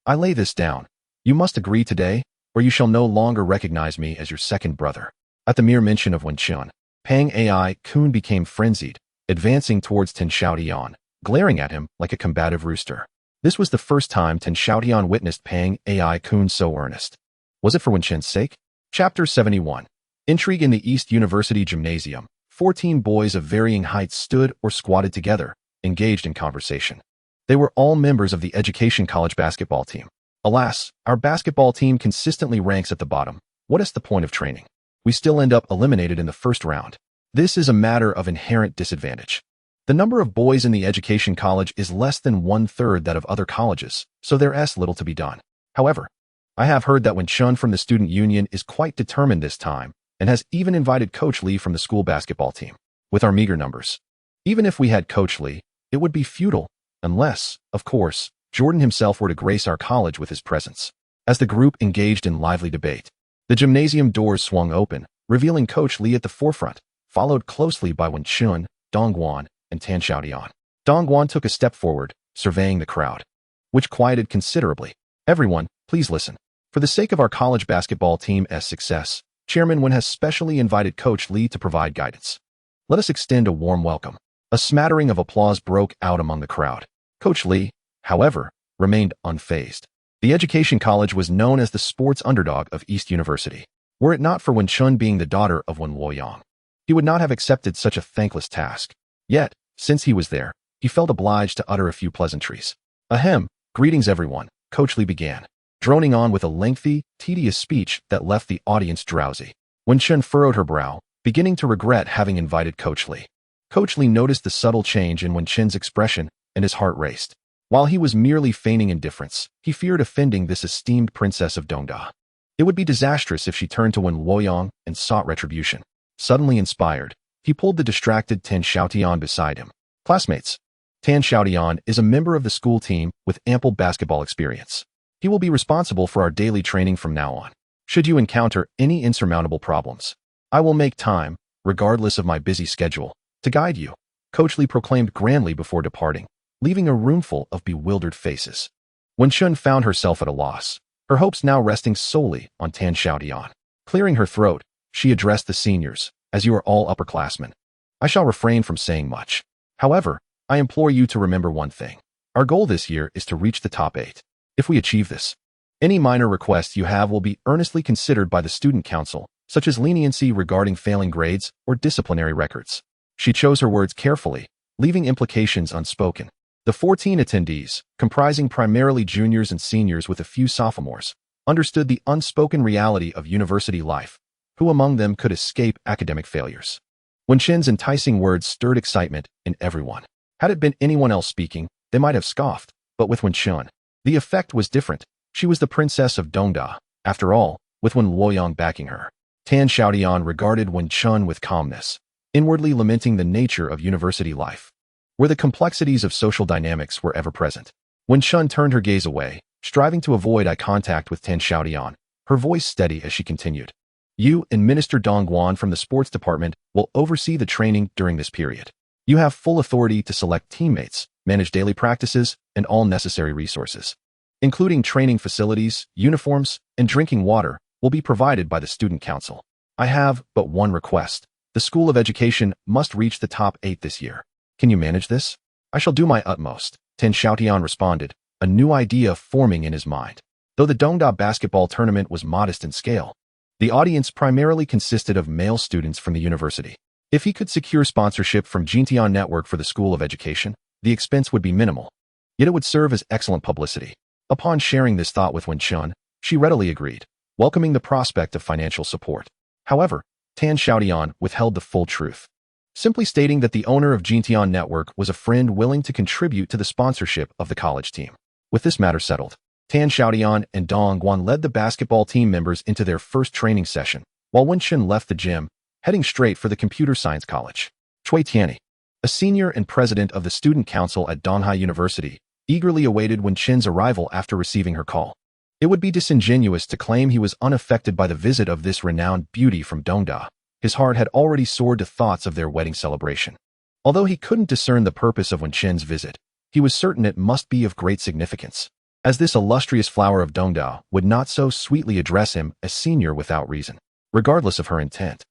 I lay this down. You must agree today, or you shall no longer recognize me as your second brother. At the mere mention of Wen Chun, Pang Ai-kun became frenzied, advancing towards Tan Xiaotian, glaring at him like a combative rooster. This was the first time Tan Xiaotian witnessed Pang Ai-kun so earnest. Was it for Wen Chen's sake? Chapter 71. Intrigue in the East University Gymnasium. 14 boys of varying heights stood or squatted together, engaged in conversation. They were all members of the Education College basketball team. Alas, our basketball team consistently ranks at the bottom. What is the point of training? We still end up eliminated in the first round. This is a matter of inherent disadvantage. The number of boys in the Education College is less than 1/3 that of other colleges, so there's little to be done. However, I have heard that Wen Chun from the Student Union is quite determined this time, and has even invited Coach Lee from the school basketball team. With our meager numbers, even if we had Coach Lee, it would be futile, unless, of course, Jordan himself were to grace our college with his presence. As the group engaged in lively debate, the gymnasium doors swung open, revealing Coach Lee at the forefront, followed closely by Wen Chun, Dongguan, and Tan Xiaotian. Dongguan took a step forward, surveying the crowd, which quieted considerably. Everyone, please listen. For the sake of our college basketball team's success, Chairman Wen has specially invited Coach Lee to provide guidance. Let us extend a warm welcome. A smattering of applause broke out among the crowd. Coach Lee, however, remained unfazed. The Education College was known as the sports underdog of East University. Were it not for Wen Chun being the daughter of Wen Luoyang, he would not have accepted such a thankless task. Yet, since he was there, he felt obliged to utter a few pleasantries. Ahem, greetings everyone, Coach Lee began, droning on with a lengthy, tedious speech that left the audience drowsy. Wen Chun furrowed her brow, beginning to regret having invited Coach Lee. Coach Lee noticed the subtle change in Wen Chun's expression, and his heart raced. While he was merely feigning indifference, he feared offending this esteemed princess of Dongda. It would be disastrous if she turned to Wen Luoyang and sought retribution. Suddenly inspired, he pulled the distracted Tan Xiaotian beside him. Classmates, Tan Xiaotian is a member of the school team with ample basketball experience. He will be responsible for our daily training from now on. Should you encounter any insurmountable problems, I will make time, regardless of my busy schedule, to guide you, Coach Lee proclaimed grandly before departing, leaving a roomful of bewildered faces. Wen Chun found herself at a loss, her hopes now resting solely on Tan Xiaotian. Clearing her throat, she addressed the seniors, as you are all upperclassmen. I shall refrain from saying much. However, I implore you to remember one thing. Our goal this year is to reach the top 8. If we achieve this, any minor requests you have will be earnestly considered by the student council, such as leniency regarding failing grades or disciplinary records. She chose her words carefully, leaving implications unspoken. The 14 attendees, comprising primarily juniors and seniors with a few sophomores, understood the unspoken reality of university life. Who among them could escape academic failures? Wen Chen's enticing words stirred excitement in everyone. Had it been anyone else speaking, they might have scoffed, but with Wen Chen, The effect was different. She was the princess of Dongda, after all, with Wen Luoyang backing her. Tan Xiaotian regarded Wen Chun with calmness, inwardly lamenting the nature of university life, where the complexities of social dynamics were ever present. Wen Chun turned her gaze away, striving to avoid eye contact with Tan Xiaotian, her voice steady as she continued. You and Minister Dong Guan from the sports department will oversee the training during this period. You have full authority to select teammates, manage daily practices, and all necessary resources, including training facilities, uniforms, and drinking water, will be provided by the student council. I have but one request. The School of Education must reach the top 8 this year. Can you manage this? I shall do my utmost, Tan Xiaotian responded, a new idea forming in his mind. Though the Dongda basketball tournament was modest in scale, the audience primarily consisted of male students from the university. If he could secure sponsorship from Jintian Network for the School of Education, the expense would be minimal, yet it would serve as excellent publicity. Upon sharing this thought with Wen Chun, she readily agreed, welcoming the prospect of financial support. However, Tan Xiaotian withheld the full truth, simply stating that the owner of Jintian Network was a friend willing to contribute to the sponsorship of the college team. With this matter settled, Tan Xiaotian and Dong Guan led the basketball team members into their first training session, while Wen Chun left the gym, heading straight for the computer science college. Xiaotian, a senior and president of the student council at Donghai University, eagerly awaited Wen Chun's arrival after receiving her call. It would be disingenuous to claim he was unaffected by the visit of this renowned beauty from Dongda. His heart had already soared to thoughts of their wedding celebration. Although he couldn't discern the purpose of Wen Chun's visit, he was certain it must be of great significance, as this illustrious flower of Dongda would not so sweetly address him as senior without reason. Regardless of her intent,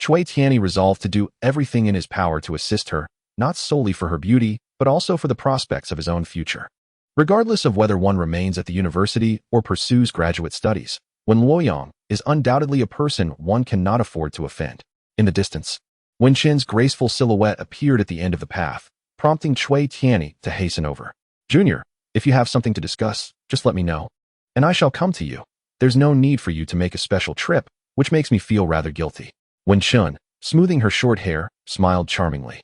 Xiaotian resolved to do everything in his power to assist her, not solely for her beauty, but also for the prospects of his own future. Regardless of whether one remains at the university or pursues graduate studies, Wen Luoyang is undoubtedly a person one cannot afford to offend. In the distance, Wen Chun's graceful silhouette appeared at the end of the path, prompting Xiaotian to hasten over. Junior, if you have something to discuss, just let me know, and I shall come to you. There's no need for you to make a special trip, which makes me feel rather guilty. Wen Chun, smoothing her short hair, smiled charmingly.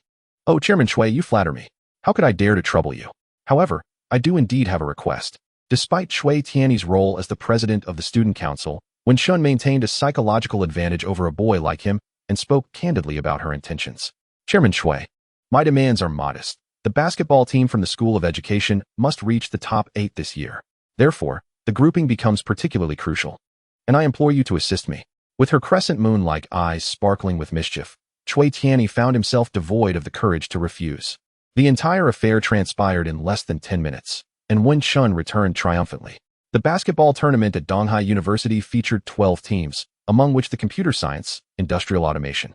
Oh, Chairman Shui, you flatter me. How could I dare to trouble you? However, I do indeed have a request. Despite Xiaotian's role as the president of the student council, Wen Chun maintained a psychological advantage over a boy like him and spoke candidly about her intentions. Chairman Shui, my demands are modest. The basketball team from the School of Education must reach the top 8 this year. Therefore, the grouping becomes particularly crucial, and I implore you to assist me. With her crescent moon-like eyes sparkling with mischief, Xiaotian found himself devoid of the courage to refuse. The entire affair transpired in less than 10 minutes, and Wen Chun returned triumphantly. The basketball tournament at Donghai University featured 12 teams, among which the computer science, industrial automation,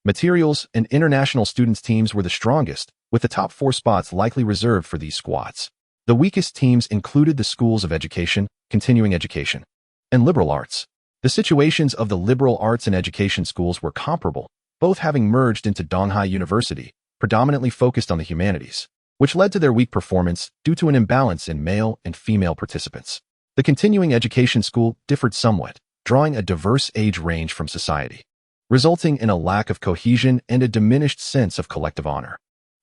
materials, and international students teams were the strongest, with the top 4 spots likely reserved for these squads. The weakest teams included the schools of education, continuing education, and liberal arts. The situations of the liberal arts and education schools were comparable, both having merged into Donghai University, predominantly focused on the humanities, which led to their weak performance due to an imbalance in male and female participants. The continuing education school differed somewhat, drawing a diverse age range from society, resulting in a lack of cohesion and a diminished sense of collective honor.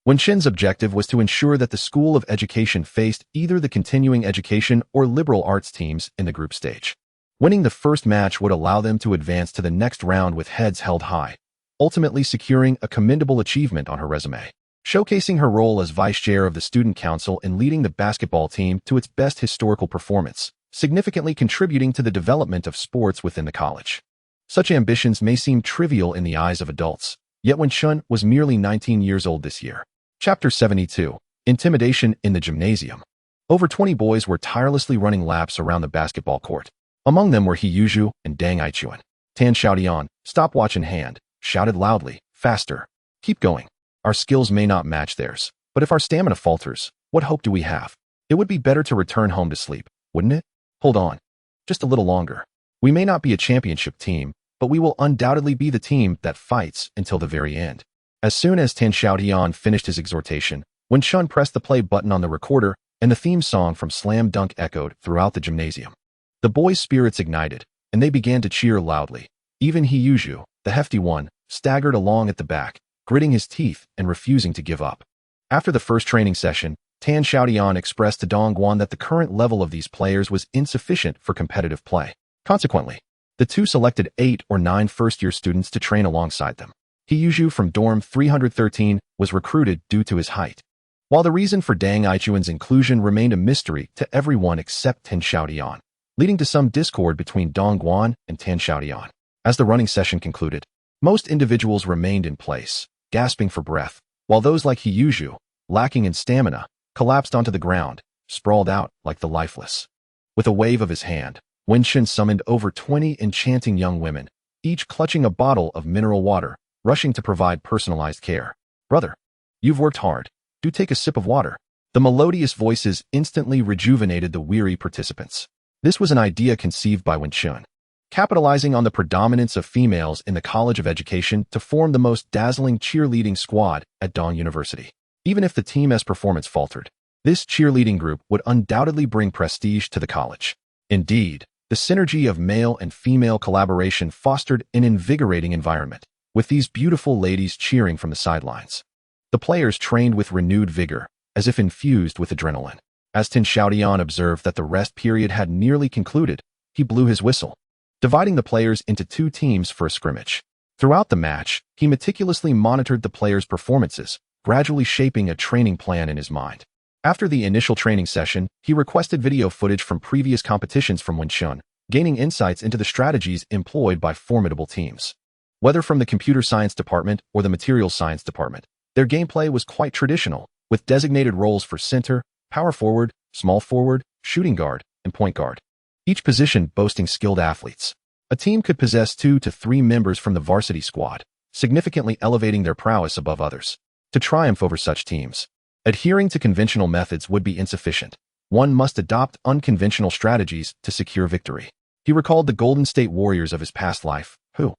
Wen Chun's objective was to ensure that the School of Education faced either the continuing education or liberal arts teams in the group stage. Winning the first match would allow them to advance to the next round with heads held high, ultimately securing a commendable achievement on her resume. Showcasing her role as vice chair of the student council in leading the basketball team to its best historical performance, significantly contributing to the development of sports within the college. Such ambitions may seem trivial in the eyes of adults, yet Wen Chun was merely 19 years old this year. Chapter 72. Intimidation in the Gymnasium. Over 20 boys were tirelessly running laps around the basketball court. Among them were He Yuzhu and Dang Aichuan. Tan Xiaotian, stopwatch in hand, shouted loudly, faster. Keep going. Our skills may not match theirs, but if our stamina falters, what hope do we have? It would be better to return home to sleep, wouldn't it? Hold on. Just a little longer. We may not be a championship team, but we will undoubtedly be the team that fights until the very end. As soon as Tan Xiaotian finished his exhortation, Wen Chun pressed the play button on the recorder, and the theme song from Slam Dunk echoed throughout the gymnasium. The boys' spirits ignited, and they began to cheer loudly. Even He Yuzhu, the hefty one, staggered along at the back, gritting his teeth and refusing to give up. After the first training session, Tan Xiaotian expressed to Dongguan that the current level of these players was insufficient for competitive play. Consequently, the two selected 8 or 9 first-year students to train alongside them. He Yuzhu from dorm 313 was recruited due to his height. While the reason for Dang Aichuan's inclusion remained a mystery to everyone except Tan Xiaotian, leading to some discord between Dongguan and Tan Xiaotian. As the running session concluded, most individuals remained in place, gasping for breath, while those like He Yuzhu, lacking in stamina, collapsed onto the ground, sprawled out like the lifeless. With a wave of his hand, Wenxin summoned over 20 enchanting young women, each clutching a bottle of mineral water, rushing to provide personalized care. "Brother, you've worked hard. Do take a sip of water." The melodious voices instantly rejuvenated the weary participants. This was an idea conceived by Wenxin, capitalizing on the predominance of females in the College of Education to form the most dazzling cheerleading squad at Dong University. Even if the team's performance faltered, this cheerleading group would undoubtedly bring prestige to the college. Indeed, the synergy of male and female collaboration fostered an invigorating environment, with these beautiful ladies cheering from the sidelines. The players trained with renewed vigor, as if infused with adrenaline. As Tan Xiaotian observed that the rest period had nearly concluded, he blew his whistle, dividing the players into 2 teams for a scrimmage. Throughout the match, he meticulously monitored the players' performances, gradually shaping a training plan in his mind. After the initial training session, he requested video footage from previous competitions from Wenxin, gaining insights into the strategies employed by formidable teams. Whether from the computer science department or the materials science department, their gameplay was quite traditional, with designated roles for center, power forward, small forward, shooting guard, and point guard. Each position boasting skilled athletes. A team could possess 2 to 3 members from the varsity squad, significantly elevating their prowess above others. To triumph over such teams, adhering to conventional methods would be insufficient. One must adopt unconventional strategies to secure victory. He recalled the Golden State Warriors of his past life, who,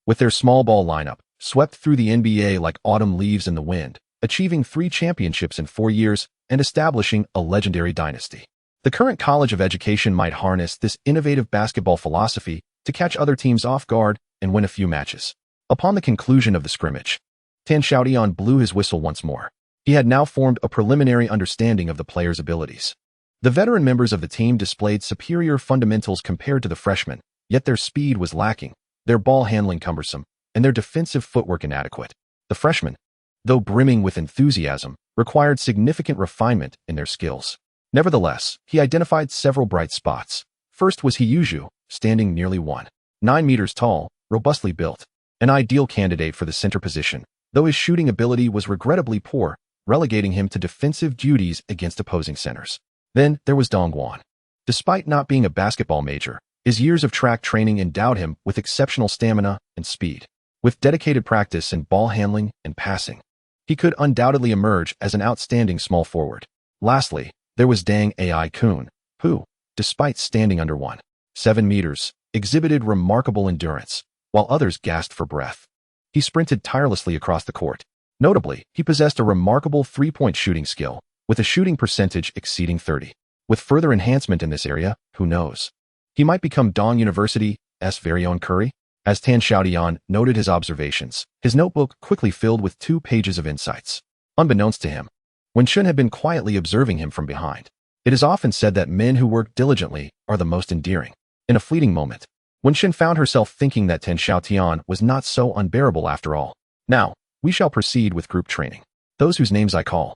with their small ball lineup, swept through the NBA like autumn leaves in the wind, achieving 3 championships in 4 years and establishing a legendary dynasty. The current College of Education might harness this innovative basketball philosophy to catch other teams off guard and win a few matches. Upon the conclusion of the scrimmage, Tan Xiaotian blew his whistle once more. He had now formed a preliminary understanding of the players' abilities. The veteran members of the team displayed superior fundamentals compared to the freshmen, yet their speed was lacking, their ball handling cumbersome, and their defensive footwork inadequate. The freshmen, though brimming with enthusiasm, required significant refinement in their skills. Nevertheless, he identified several bright spots. First was He Yuzhu, standing nearly 1.9 meters tall, robustly built, an ideal candidate for the center position, though his shooting ability was regrettably poor, relegating him to defensive duties against opposing centers. Then there was Dongguan. Despite not being a basketball major, his years of track training endowed him with exceptional stamina and speed. With dedicated practice in ball handling and passing, he could undoubtedly emerge as an outstanding small forward. Lastly, there was Dang Ai Kun, who, despite standing under 1.7 meters, exhibited remarkable endurance, while others gasped for breath. He sprinted tirelessly across the court. Notably, he possessed a remarkable 3-point shooting skill, with a shooting percentage exceeding 30. With further enhancement in this area, who knows? He might become Dong University's very own Curry. As Tan Xiaotian noted his observations, his notebook quickly filled with 2 pages of insights. Unbeknownst to him, Wenxin had been quietly observing him from behind. It is often said that men who work diligently are the most endearing. In a fleeting moment, Wenxin found herself thinking that Tan Xiaotian was not so unbearable after all. Now, we shall proceed with group training. Those whose names I call,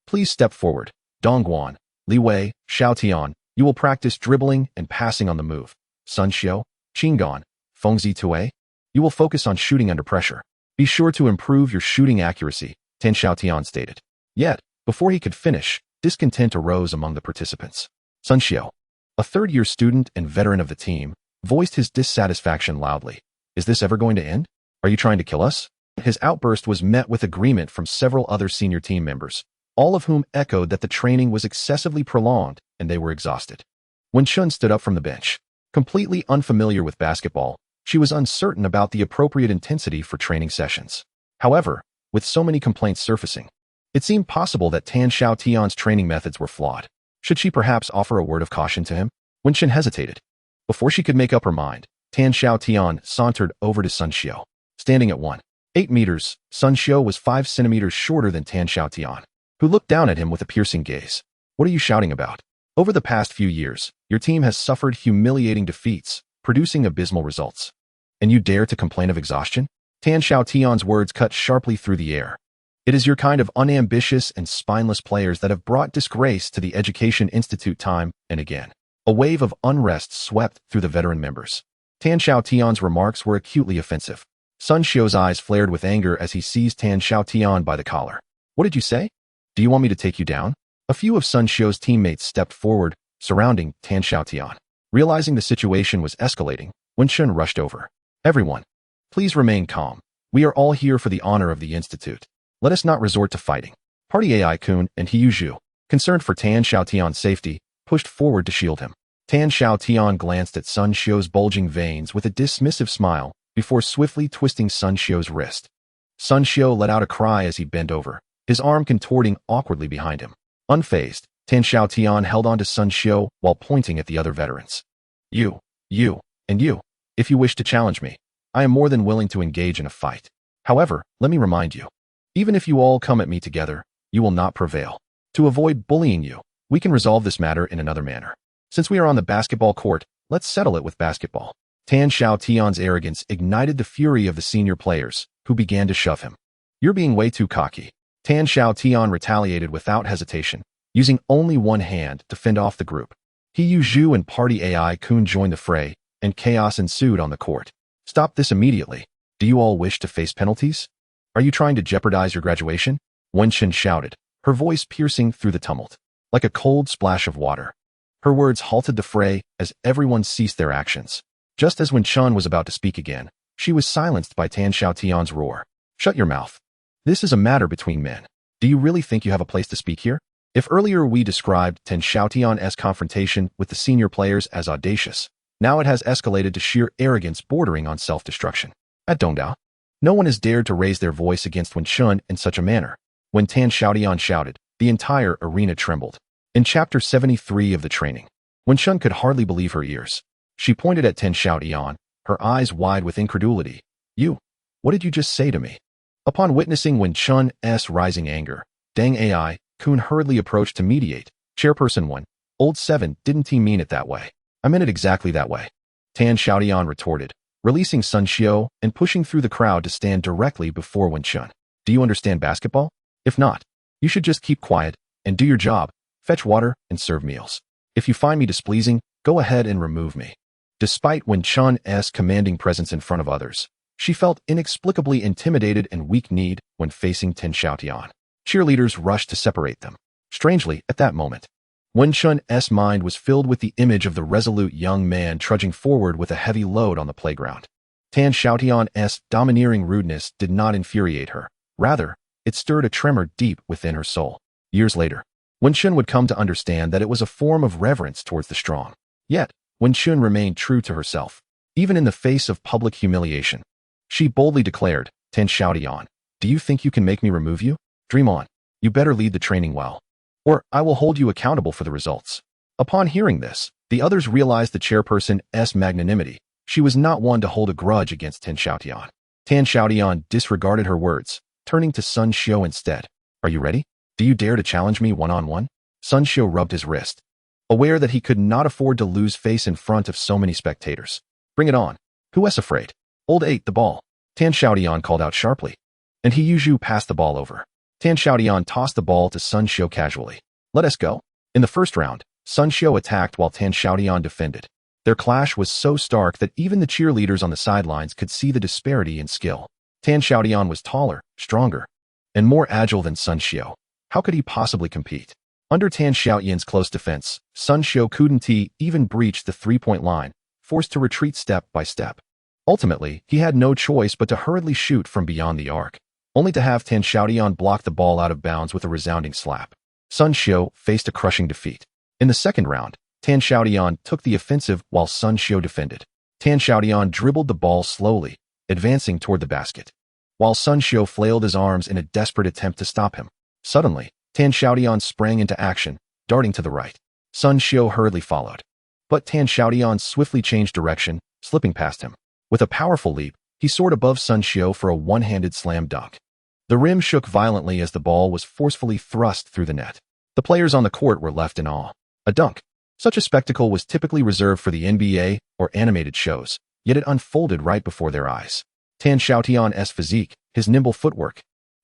please step forward. Dongguan, Li Wei, Xiaotian, you will practice dribbling and passing on the move. Sun Xiao, Qinggan, Fengzi Tue, you will focus on shooting under pressure. Be sure to improve your shooting accuracy, Tan Xiaotian stated. Yet, before he could finish, discontent arose among the participants. Sun Xiao, a third-year student and veteran of the team, voiced his dissatisfaction loudly. Is this ever going to end? Are you trying to kill us? His outburst was met with agreement from several other senior team members, all of whom echoed that the training was excessively prolonged and they were exhausted. When Shun stood up from the bench, completely unfamiliar with basketball, she was uncertain about the appropriate intensity for training sessions. However, with so many complaints surfacing, it seemed possible that Tan Xiaotian's training methods were flawed. Should she perhaps offer a word of caution to him? When Shin hesitated. Before she could make up her mind, Tan Xiaotian sauntered over to Sun Xiao. Standing at 1.8 meters, Sun Xiao was 5 centimeters shorter than Tan Xiaotian, who looked down at him with a piercing gaze. What are you shouting about? Over the past few years, your team has suffered humiliating defeats, producing abysmal results. And you dare to complain of exhaustion? Tan Xiaotian's words cut sharply through the air. It is your kind of unambitious and spineless players that have brought disgrace to the Education Institute time and again. A wave of unrest swept through the veteran members. Tan Xiaotian's remarks were acutely offensive. Sun Xiu's eyes flared with anger as he seized Tan Xiaotian by the collar. What did you say? Do you want me to take you down? A few of Sun Xiu's teammates stepped forward, surrounding Tan Xiaotian. Realizing the situation was escalating, Wen Shun rushed over. Everyone, please remain calm. We are all here for the honor of the Institute. Let us not resort to fighting. Party AI-kun and He Yuzhu, concerned for Tan Xiaotian's safety, pushed forward to shield him. Tan Xiaotian glanced at Sun Xiu's bulging veins with a dismissive smile before swiftly twisting Sun Xiu's wrist. Sun Xiu let out a cry as he bent over, his arm contorting awkwardly behind him. Unfazed, Tan Xiaotian held on to Sun Xiu while pointing at the other veterans. You, and you, if you wish to challenge me, I am more than willing to engage in a fight. However, let me remind you, even if you all come at me together, you will not prevail. To avoid bullying you, we can resolve this matter in another manner. Since we are on the basketball court, let's settle it with basketball. Tan Xiaotian's arrogance ignited the fury of the senior players, who began to shove him. You're being way too cocky. Tan Xiaotian retaliated without hesitation, using only one hand to fend off the group. He Yuzhu and Party AI-kun joined the fray, and chaos ensued on the court. Stop this immediately. Do you all wish to face penalties? Are you trying to jeopardize your graduation? Wen Shun shouted, her voice piercing through the tumult. Like a cold splash of water. Her words halted the fray as everyone ceased their actions. Just as Wen Shun was about to speak again, she was silenced by Tan Xiaotian's roar. Shut your mouth. This is a matter between men. Do you really think you have a place to speak here? If earlier we described Tan Xiaotian's confrontation with the senior players as audacious, now it has escalated to sheer arrogance bordering on self-destruction. At Dongdao, no one has dared to raise their voice against Wen Shun in such a manner. When Tan Xiaotian shouted, the entire arena trembled. In Chapter 73 of the training, Wen Shun could hardly believe her ears. She pointed at Tan Xiaotian, her eyes wide with incredulity. You, what did you just say to me? Upon witnessing Wen Shun's rising anger, Deng AI-kun hurriedly approached to mediate. Chairperson 1, Old 7, didn't he mean it that way? I meant it exactly that way. Tan Xiaotian retorted, releasing Sun Xiu and pushing through the crowd to stand directly before Wen Shun. Do you understand basketball? If not, you should just keep quiet and do your job, fetch water and serve meals. If you find me displeasing, go ahead and remove me. Despite Wen Shun's commanding presence in front of others, she felt inexplicably intimidated and weak-kneed when facing Tan Xiaotian. Cheerleaders rushed to separate them. Strangely, at that moment, Wen Shun's mind was filled with the image of the resolute young man trudging forward with a heavy load on the playground. Tan Xiaotian's domineering rudeness did not infuriate her. Rather, it stirred a tremor deep within her soul. Years later, Wen Shun would come to understand that it was a form of reverence towards the strong. Yet, Wen Shun remained true to herself, even in the face of public humiliation. She boldly declared, Tan Xiaotian, do you think you can make me remove you? Dream on. You better lead the training well, or I will hold you accountable for the results. Upon hearing this, the others realized the chairperson's magnanimity. She was not one to hold a grudge against Tan Xiaotian. Tan Xiaotian disregarded her words, turning to Sun Xiu instead. Are you ready? Do you dare to challenge me one-on-one? Sun Xiu rubbed his wrist, aware that he could not afford to lose face in front of so many spectators. Bring it on. Who's afraid? Old 8, the ball. Tan Xiaotian called out sharply, and He Yuzhu passed the ball over. Tan Xiaotian tossed the ball to Sun Xiu casually. Let us go. In the first round, Sun Xiu attacked while Tan Xiaotian defended. Their clash was so stark that even the cheerleaders on the sidelines could see the disparity in skill. Tan Xiaotian was taller, stronger, and more agile than Sun Xiu. How could he possibly compete? Under Tan Xiaotian's close defense, Sun Xiu couldn't even breach the three-point line, forced to retreat step by step. Ultimately, he had no choice but to hurriedly shoot from beyond the arc, only to have Tan Xiaotian block the ball out of bounds with a resounding slap. Sun Xiu faced a crushing defeat. In the second round, Tan Xiaotian took the offensive while Sun Xiu defended. Tan Xiaotian dribbled the ball slowly, advancing toward the basket, while Sun Xiu flailed his arms in a desperate attempt to stop him. Suddenly, Tan Xiaotian sprang into action, darting to the right. Sun Xiu hurriedly followed. But Tan Xiaotian swiftly changed direction, slipping past him. With a powerful leap, he soared above Sun Xiu for a one-handed slam dunk. The rim shook violently as the ball was forcefully thrust through the net. The players on the court were left in awe. A dunk. Such a spectacle was typically reserved for the NBA or animated shows, yet it unfolded right before their eyes. Xiaotian's physique, his nimble footwork,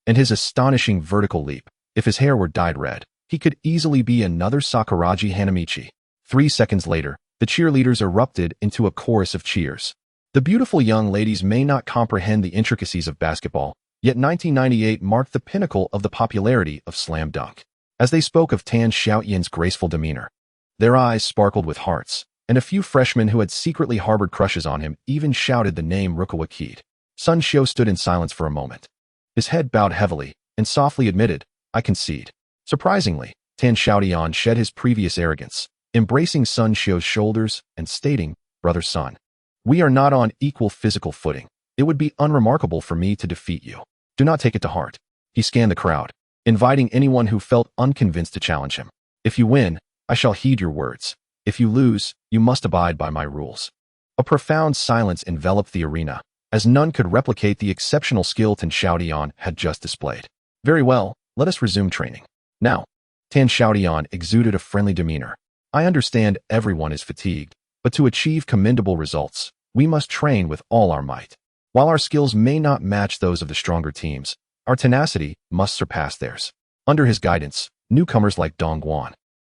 and his astonishing vertical leap. If his hair were dyed red, he could easily be another Sakuragi Hanamichi. 3 seconds later, the cheerleaders erupted into a chorus of cheers. The beautiful young ladies may not comprehend the intricacies of basketball, yet 1998 marked the pinnacle of the popularity of slam dunk. As they spoke of Xiaotian's graceful demeanor, their eyes sparkled with hearts, and a few freshmen who had secretly harbored crushes on him even shouted the name Rukawakid. Sun Xiu stood in silence for a moment. His head bowed heavily, and softly admitted, "I concede." Surprisingly, Xiaotian shed his previous arrogance, embracing Sun Xiu's shoulders and stating, "Brother Sun, we are not on equal physical footing. It would be unremarkable for me to defeat you. Do not take it to heart." He scanned the crowd, inviting anyone who felt unconvinced to challenge him. "If you win, I shall heed your words. If you lose, you must abide by my rules." A profound silence enveloped the arena, as none could replicate the exceptional skill Xiaotian had just displayed. "Very well, let us resume training. Now." Xiaotian exuded a friendly demeanor. "I understand everyone is fatigued, but to achieve commendable results, we must train with all our might. While our skills may not match those of the stronger teams, our tenacity must surpass theirs." Under his guidance, newcomers like Dong Guan,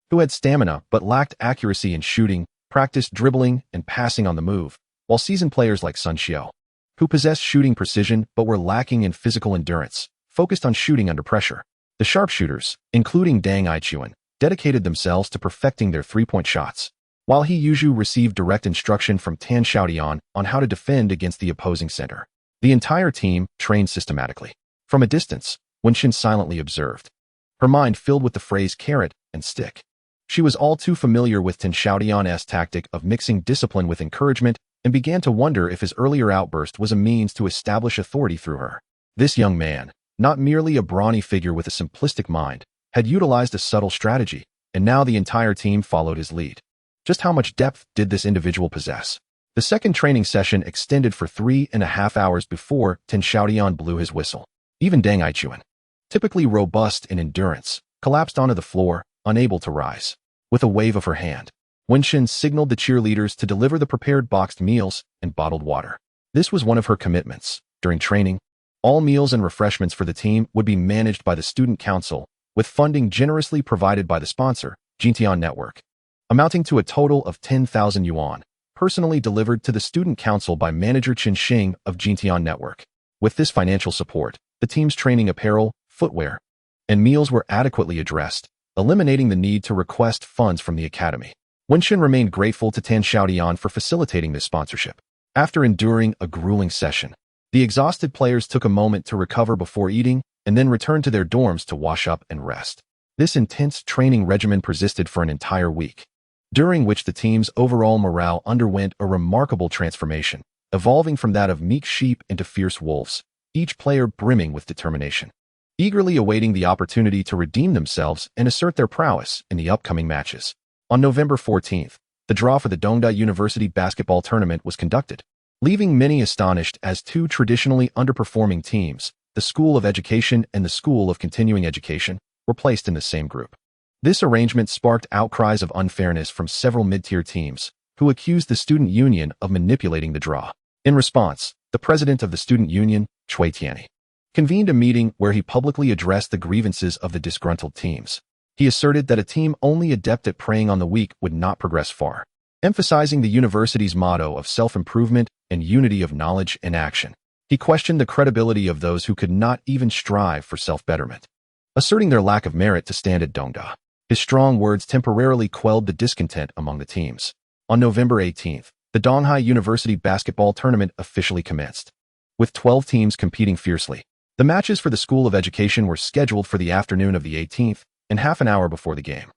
who had stamina but lacked accuracy in shooting, practiced dribbling and passing on the move, while seasoned players like Sun Xiu, who possessed shooting precision but were lacking in physical endurance, focused on shooting under pressure. The sharpshooters, including Dang Aichuan, dedicated themselves to perfecting their three-point shots, while He Yuzhu received direct instruction from Xiaotian on how to defend against the opposing center. The entire team trained systematically. From a distance, Wenxin silently observed, her mind filled with the phrase carrot and stick. She was all too familiar with Xiaotian's tactic of mixing discipline with encouragement and began to wonder if his earlier outburst was a means to establish authority through her. This young man, not merely a brawny figure with a simplistic mind, had utilized a subtle strategy, and now the entire team followed his lead. Just how much depth did this individual possess? The second training session extended for 3.5 hours before Xiaotian blew his whistle. Even Dang Aichuan, typically robust in endurance, collapsed onto the floor, unable to rise. With a wave of her hand, Wenxin signaled the cheerleaders to deliver the prepared boxed meals and bottled water. This was one of her commitments. During training, all meals and refreshments for the team would be managed by the student council, with funding generously provided by the sponsor, Jintian Network, amounting to a total of 10,000 yuan, personally delivered to the student council by manager Qin Xing of Jintian Network. With this financial support, the team's training apparel, footwear, and meals were adequately addressed, eliminating the need to request funds from the academy. Wenxin remained grateful to Xiaotian for facilitating this sponsorship. After enduring a grueling session, the exhausted players took a moment to recover before eating and then returned to their dorms to wash up and rest. This intense training regimen persisted for an entire week, during which the team's overall morale underwent a remarkable transformation, evolving from that of meek sheep into fierce wolves, each player brimming with determination, eagerly awaiting the opportunity to redeem themselves and assert their prowess in the upcoming matches. On November 14th, the draw for the Dongda University basketball tournament was conducted, leaving many astonished as two traditionally underperforming teams, the School of Education and the School of Continuing Education, were placed in the same group. This arrangement sparked outcries of unfairness from several mid-tier teams, who accused the student union of manipulating the draw. In response, the president of the student union, Xiaotian, convened a meeting where he publicly addressed the grievances of the disgruntled teams. He asserted that a team only adept at preying on the weak would not progress far, emphasizing the university's motto of self-improvement and unity of knowledge and action. He questioned the credibility of those who could not even strive for self-betterment, asserting their lack of merit to stand at Dongda. His strong words temporarily quelled the discontent among the teams. On November 18th, the Donghai University basketball tournament officially commenced. With 12 teams competing fiercely, the matches for the School of Education were scheduled for the afternoon of the 18th, and half an hour before the game.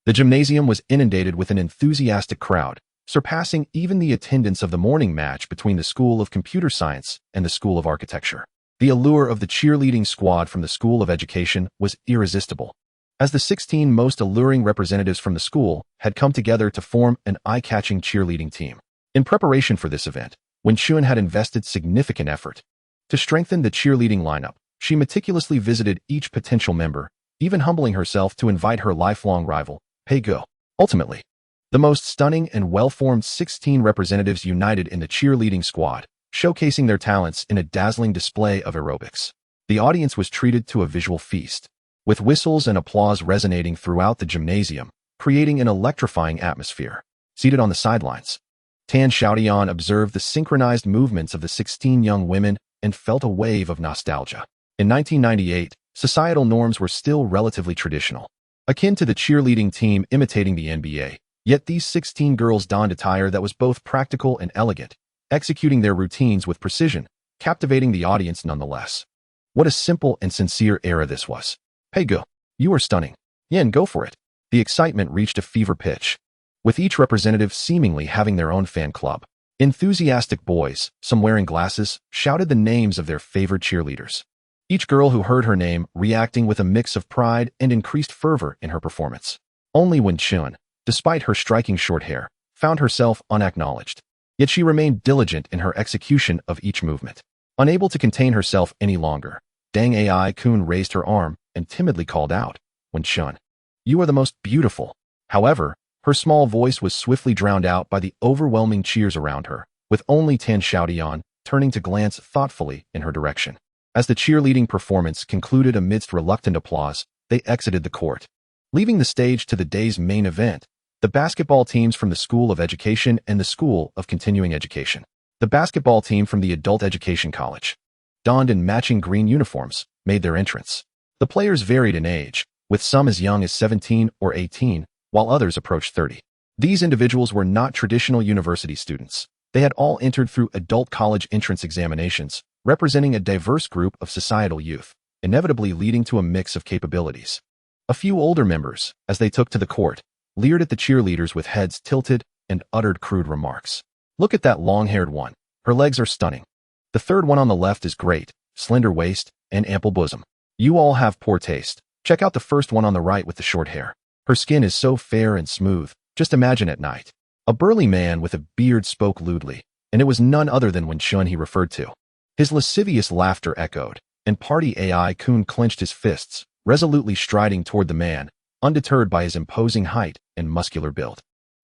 The gymnasium was inundated with an enthusiastic crowd, surpassing even the attendance of the morning match between the School of Computer Science and the School of Architecture. The allure of the cheerleading squad from the School of Education was irresistible, as the 16 most alluring representatives from the school had come together to form an eye-catching cheerleading team. In preparation for this event, Wenxin had invested significant effort to strengthen the cheerleading lineup, She meticulously visited each potential member, even humbling herself to invite her lifelong rival, Pei Go. Ultimately, the most stunning and well-formed 16 representatives united in the cheerleading squad, showcasing their talents in a dazzling display of aerobics. The audience was treated to a visual feast, with whistles and applause resonating throughout the gymnasium, creating an electrifying atmosphere. Seated on the sidelines, Tan Xiaotian observed the synchronized movements of the 16 young women and felt a wave of nostalgia. In 1998, societal norms were still relatively traditional, akin to the cheerleading team imitating the NBA. Yet these 16 girls donned attire that was both practical and elegant, executing their routines with precision, captivating the audience nonetheless. What a simple and sincere era this was. Hey Go, you are stunning. Yen, go for it. The excitement reached a fever pitch, with each representative seemingly having their own fan club. Enthusiastic boys, some wearing glasses, shouted the names of their favorite cheerleaders. Each girl who heard her name reacting with a mix of pride and increased fervor in her performance. Only Wen Chun, despite her striking short hair, found herself unacknowledged. Yet she remained diligent in her execution of each movement. Unable to contain herself any longer, Dang Ai Kun raised her arm and timidly called out, Wen Chun, you are the most beautiful. However, her small voice was swiftly drowned out by the overwhelming cheers around her, with only Tan Xiaotian turning to glance thoughtfully in her direction. As the cheerleading performance concluded amidst reluctant applause, they exited the court, leaving the stage to the day's main event, the basketball teams from the School of Education and the School of Continuing Education. The basketball team from the Adult Education College, donned in matching green uniforms, made their entrance. The players varied in age, with some as young as 17 or 18, while others approached 30. These individuals were not traditional university students. They had all entered through adult college entrance examinations, representing a diverse group of societal youth, inevitably leading to a mix of capabilities. A few older members, as they took to the court, leered at the cheerleaders with heads tilted and uttered crude remarks. Look at that long-haired one. Her legs are stunning. The third one on the left is great, slender waist and ample bosom. You all have poor taste. Check out the first one on the right with the short hair. Her skin is so fair and smooth, just imagine at night. A burly man with a beard spoke lewdly, and it was none other than Wen Chun he referred to. His lascivious laughter echoed, and Party Ai Kun clenched his fists, resolutely striding toward the man, undeterred by his imposing height and muscular build.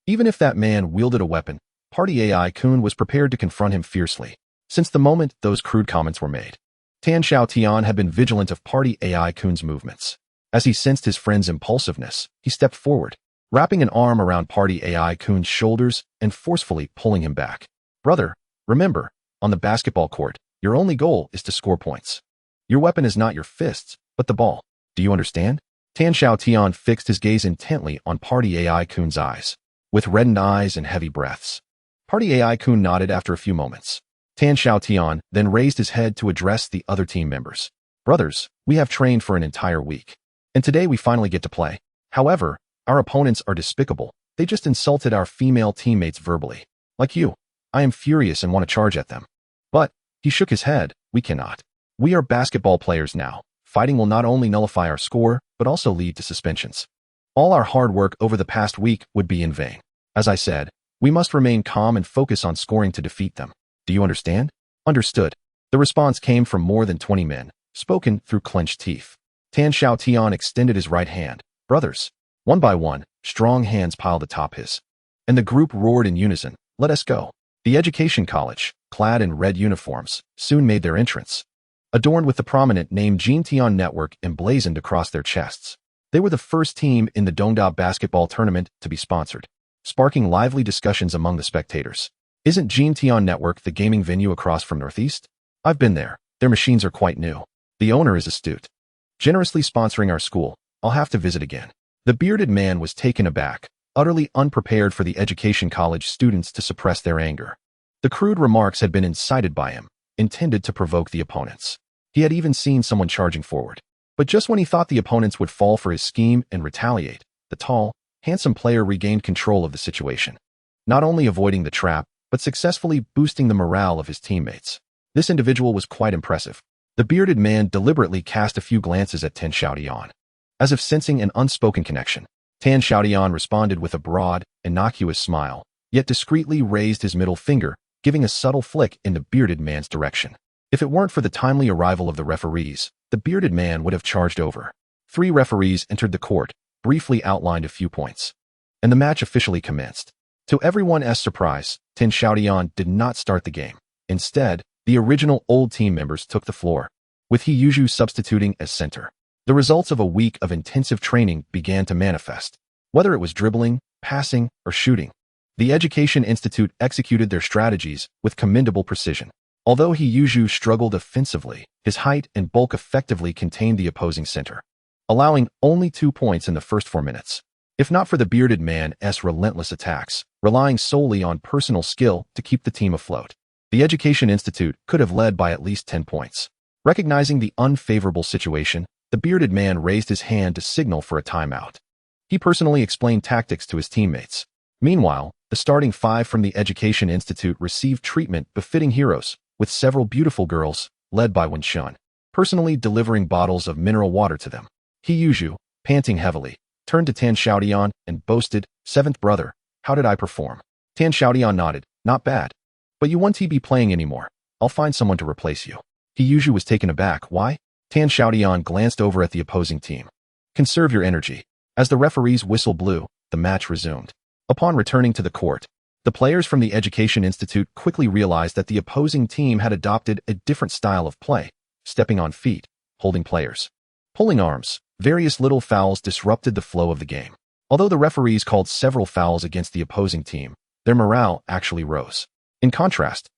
Even if that man wielded a weapon, Party Ai Kun was prepared to confront him fiercely. Since the moment those crude comments were made, Tan Xiaotian had been vigilant of Party Ai Kun's movements. As he sensed his friend's impulsiveness, he stepped forward, wrapping an arm around Party Ai Kun's shoulders and forcefully pulling him back. Brother, remember, on the basketball court, your only goal is to score points. Your weapon is not your fists, but the ball. Do you understand? Tan Xiaotian fixed his gaze intently on Party Ai Kun's eyes, with reddened eyes and heavy breaths. Party Ai Kun nodded after a few moments. Tan Xiaotian then raised his head to address the other team members. Brothers, we have trained for an entire week, and today we finally get to play. However, our opponents are despicable. They just insulted our female teammates verbally. Like you, I am furious and want to charge at them. But, he shook his head, we cannot. We are basketball players now. Fighting will not only nullify our score, but also lead to suspensions. All our hard work over the past week would be in vain. As I said, we must remain calm and focus on scoring to defeat them. Do you understand? Understood. The response came from more than 20 men, spoken through clenched teeth. Tan Xiaotian extended his right hand. Brothers. One by one, strong hands piled atop his. And the group roared in unison, let us go. The education college, clad in red uniforms, soon made their entrance, adorned with the prominent name Xiaotian Network emblazoned across their chests. They were the first team in the Dongda basketball tournament to be sponsored, sparking lively discussions among the spectators. Isn't Xiaotian Network the gaming venue across from Northeast? I've been there. Their machines are quite new. The owner is astute. Generously sponsoring our school, I'll have to visit again. The bearded man was taken aback, utterly unprepared for the education college students to suppress their anger. The crude remarks had been incited by him, intended to provoke the opponents. He had even seen someone charging forward. But just when he thought the opponents would fall for his scheme and retaliate, the tall, handsome player regained control of the situation, not only avoiding the trap, but successfully boosting the morale of his teammates. This individual was quite impressive. The bearded man deliberately cast a few glances at Tan Xiaotian, as if sensing an unspoken connection. Tan Xiaotian responded with a broad, innocuous smile, yet discreetly raised his middle finger, giving a subtle flick in the bearded man's direction. If it weren't for the timely arrival of the referees, the bearded man would have charged over. 3 referees entered the court, briefly outlined a few points, and the match officially commenced. To everyone's surprise, Xiaotian did not start the game. Instead, the original old team members took the floor, with He substituting as center. The results of a week of intensive training began to manifest. Whether it was dribbling, passing, or shooting, the Education Institute executed their strategies with commendable precision. Although He struggled offensively, his height and bulk effectively contained the opposing center, allowing only 2 points in the first 4 minutes. If not for the bearded man's relentless attacks, relying solely on personal skill to keep the team afloat, the Education Institute could have led by at least 10 points. Recognizing the unfavorable situation, the bearded man raised his hand to signal for a timeout. He personally explained tactics to his teammates. Meanwhile, the starting 5 from the Education Institute received treatment befitting heroes, with several beautiful girls, led by Wenshun, personally delivering bottles of mineral water to them. He panting heavily, turned to Xiaotian and boasted, "Seventh brother, how did I perform?" Xiaotian nodded, "Not bad. But you won't be playing anymore. I'll find someone to replace you." He was taken aback. "Why?" Xiaotian glanced over at the opposing team. "Conserve your energy." As the referee's whistle blew, the match resumed. Upon returning to the court, the players from the Education Institute quickly realized that the opposing team had adopted a different style of play, stepping on feet, holding players, pulling arms. Various little fouls disrupted the flow of the game. Although the referees called several fouls against the opposing team, their morale actually rose. In contrast,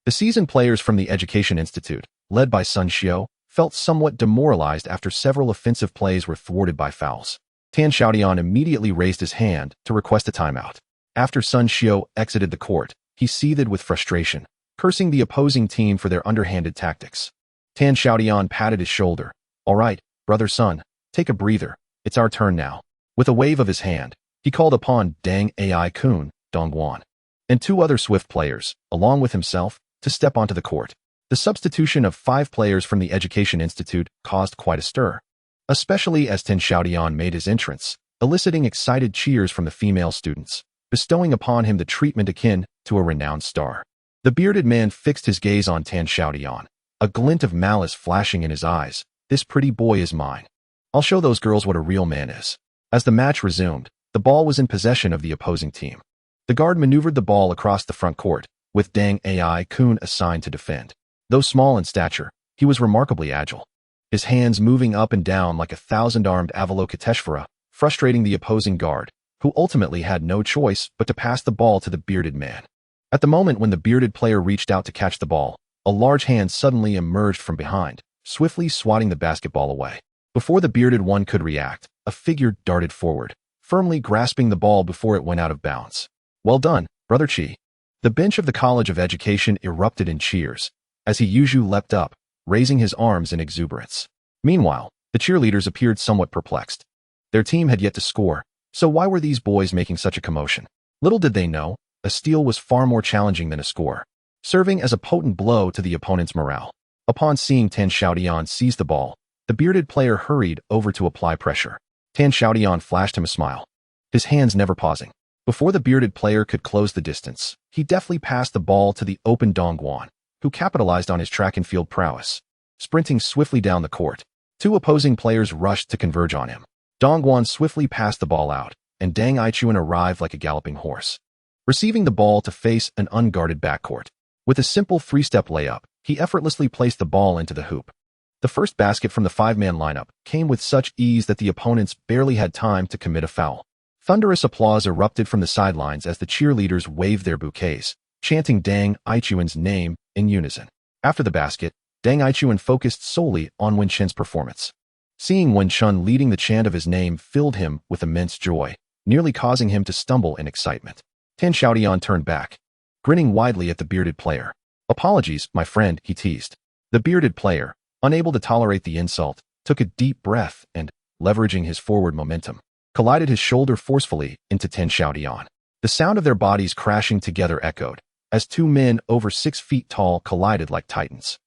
the seasoned players from the Education Institute, led by Sun Xiao, felt somewhat demoralized after several offensive plays were thwarted by fouls. Xiaotian immediately raised his hand to request a timeout. After Sun Xiao exited the court, he seethed with frustration, cursing the opposing team for their underhanded tactics. Xiaotian patted his shoulder. "All right, brother Sun, take a breather. It's our turn now." With a wave of his hand, he called upon Dang Ai Kun, Dongguan, and 2 other swift players, along with himself, to step onto the court. The substitution of 5 players from the Education Institute caused quite a stir, especially as Xiaotian made his entrance, eliciting excited cheers from the female students, bestowing upon him the treatment akin to a renowned star. The bearded man fixed his gaze on Xiaotian, a glint of malice flashing in his eyes. "This pretty boy is mine. I'll show those girls what a real man is." As the match resumed, the ball was in possession of the opposing team. The guard maneuvered the ball across the front court, with Dang Ai Kun assigned to defend. Though small in stature, he was remarkably agile, his hands moving up and down like a 1,000-armed Avalokiteshvara, frustrating the opposing guard, who ultimately had no choice but to pass the ball to the bearded man. At the moment when the bearded player reached out to catch the ball, a large hand suddenly emerged from behind, swiftly swatting the basketball away. Before the bearded one could react, a figure darted forward, firmly grasping the ball before it went out of bounds. "Well done, Brother Chi." The bench of the College of Education erupted in cheers, as He leapt up, raising his arms in exuberance. Meanwhile, the cheerleaders appeared somewhat perplexed. Their team had yet to score, so why were these boys making such a commotion? Little did they know, a steal was far more challenging than a score, serving as a potent blow to the opponent's morale. Upon seeing Xiaotian seize the ball, the bearded player hurried over to apply pressure. Xiaotian flashed him a smile, his hands never pausing. Before the bearded player could close the distance, he deftly passed the ball to the open Dongguan, who capitalized on his track and field prowess. Sprinting swiftly down the court, 2 opposing players rushed to converge on him. Dongguan swiftly passed the ball out, and Dang Aichuan arrived like a galloping horse, receiving the ball to face an unguarded backcourt. With a simple 3-step layup, he effortlessly placed the ball into the hoop. The first basket from the 5-man lineup came with such ease that the opponents barely had time to commit a foul. Thunderous applause erupted from the sidelines as the cheerleaders waved their bouquets, chanting Dang Aichuan's name in unison. After the basket, Dang Aichuan focused solely on Wenshun's performance. Seeing Wenshun leading the chant of his name filled him with immense joy, nearly causing him to stumble in excitement. Xiaotian turned back, grinning widely at the bearded player. "Apologies, my friend," he teased. The bearded player, unable to tolerate the insult, took a deep breath and, leveraging his forward momentum, collided his shoulder forcefully into Xiaotian. The sound of their bodies crashing together echoed, as 2 men over 6 feet tall collided like titans.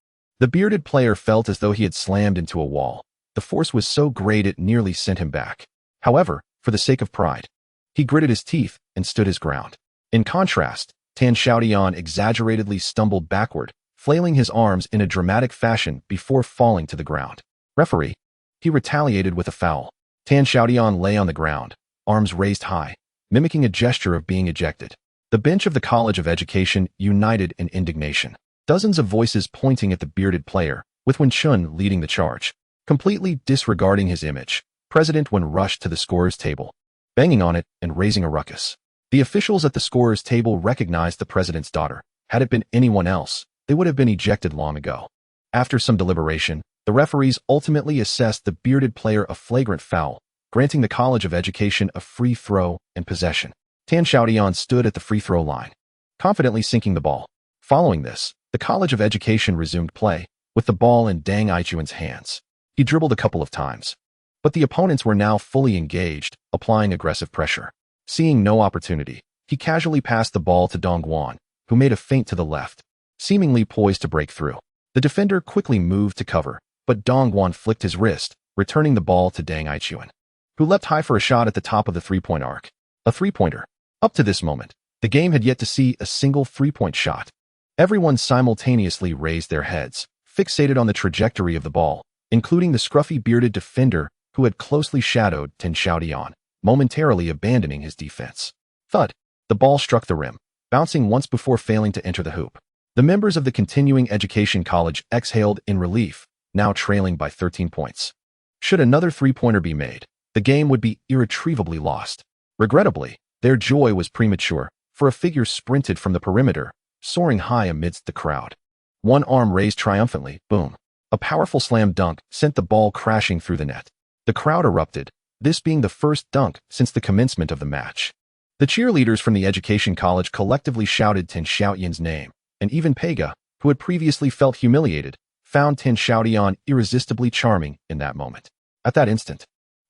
The bearded player felt as though he had slammed into a wall. The force was so great it nearly sent him back. However, for the sake of pride, he gritted his teeth and stood his ground. In contrast, Xiaotian exaggeratedly stumbled backward, flailing his arms in a dramatic fashion before falling to the ground. Referee. He retaliated with a foul. Tan Xiaotian lay on the ground, arms raised high, mimicking a gesture of being ejected. The bench of the College of Education united in indignation. Dozens of voices pointing at the bearded player, with Wen Chun leading the charge. Completely disregarding his image, President Wen rushed to the scorer's table, banging on it and raising a ruckus. The officials at the scorer's table recognized the president's daughter. Had it been anyone else, they would have been ejected long ago. After some deliberation, the referees ultimately assessed the bearded player a flagrant foul, granting the College of Education a free throw and possession. Tan Xiaotian stood at the free throw line, confidently sinking the ball. Following this, the College of Education resumed play, with the ball in Deng Aichuan's hands. He dribbled a couple of times, but the opponents were now fully engaged, applying aggressive pressure. Seeing no opportunity, he casually passed the ball to Dong Guan, who made a feint to the left, seemingly poised to break through. The defender quickly moved to cover, but Dong Guan flicked his wrist, returning the ball to Deng Aichuan, who leapt high for a shot at the top of the three-point arc. A three-pointer. Up to this moment, the game had yet to see a single three-point shot. Everyone simultaneously raised their heads, fixated on the trajectory of the ball, including the scruffy bearded defender who had closely shadowed Tan Xiaotian, momentarily abandoning his defense. Thud. The ball struck the rim, bouncing once before failing to enter the hoop. The members of the Continuing Education College exhaled in relief, now trailing by 13 points. Should another three-pointer be made, the game would be irretrievably lost. Regrettably, their joy was premature, for a figure sprinted from the perimeter, soaring high amidst the crowd. One arm raised triumphantly, boom. A powerful slam dunk sent the ball crashing through the net. The crowd erupted, this being the first dunk since the commencement of the match. The cheerleaders from the Education College collectively shouted Tan Xiaotian's name, and even Pega, who had previously felt humiliated, found Tan Xiaotian irresistibly charming in that moment. At that instant,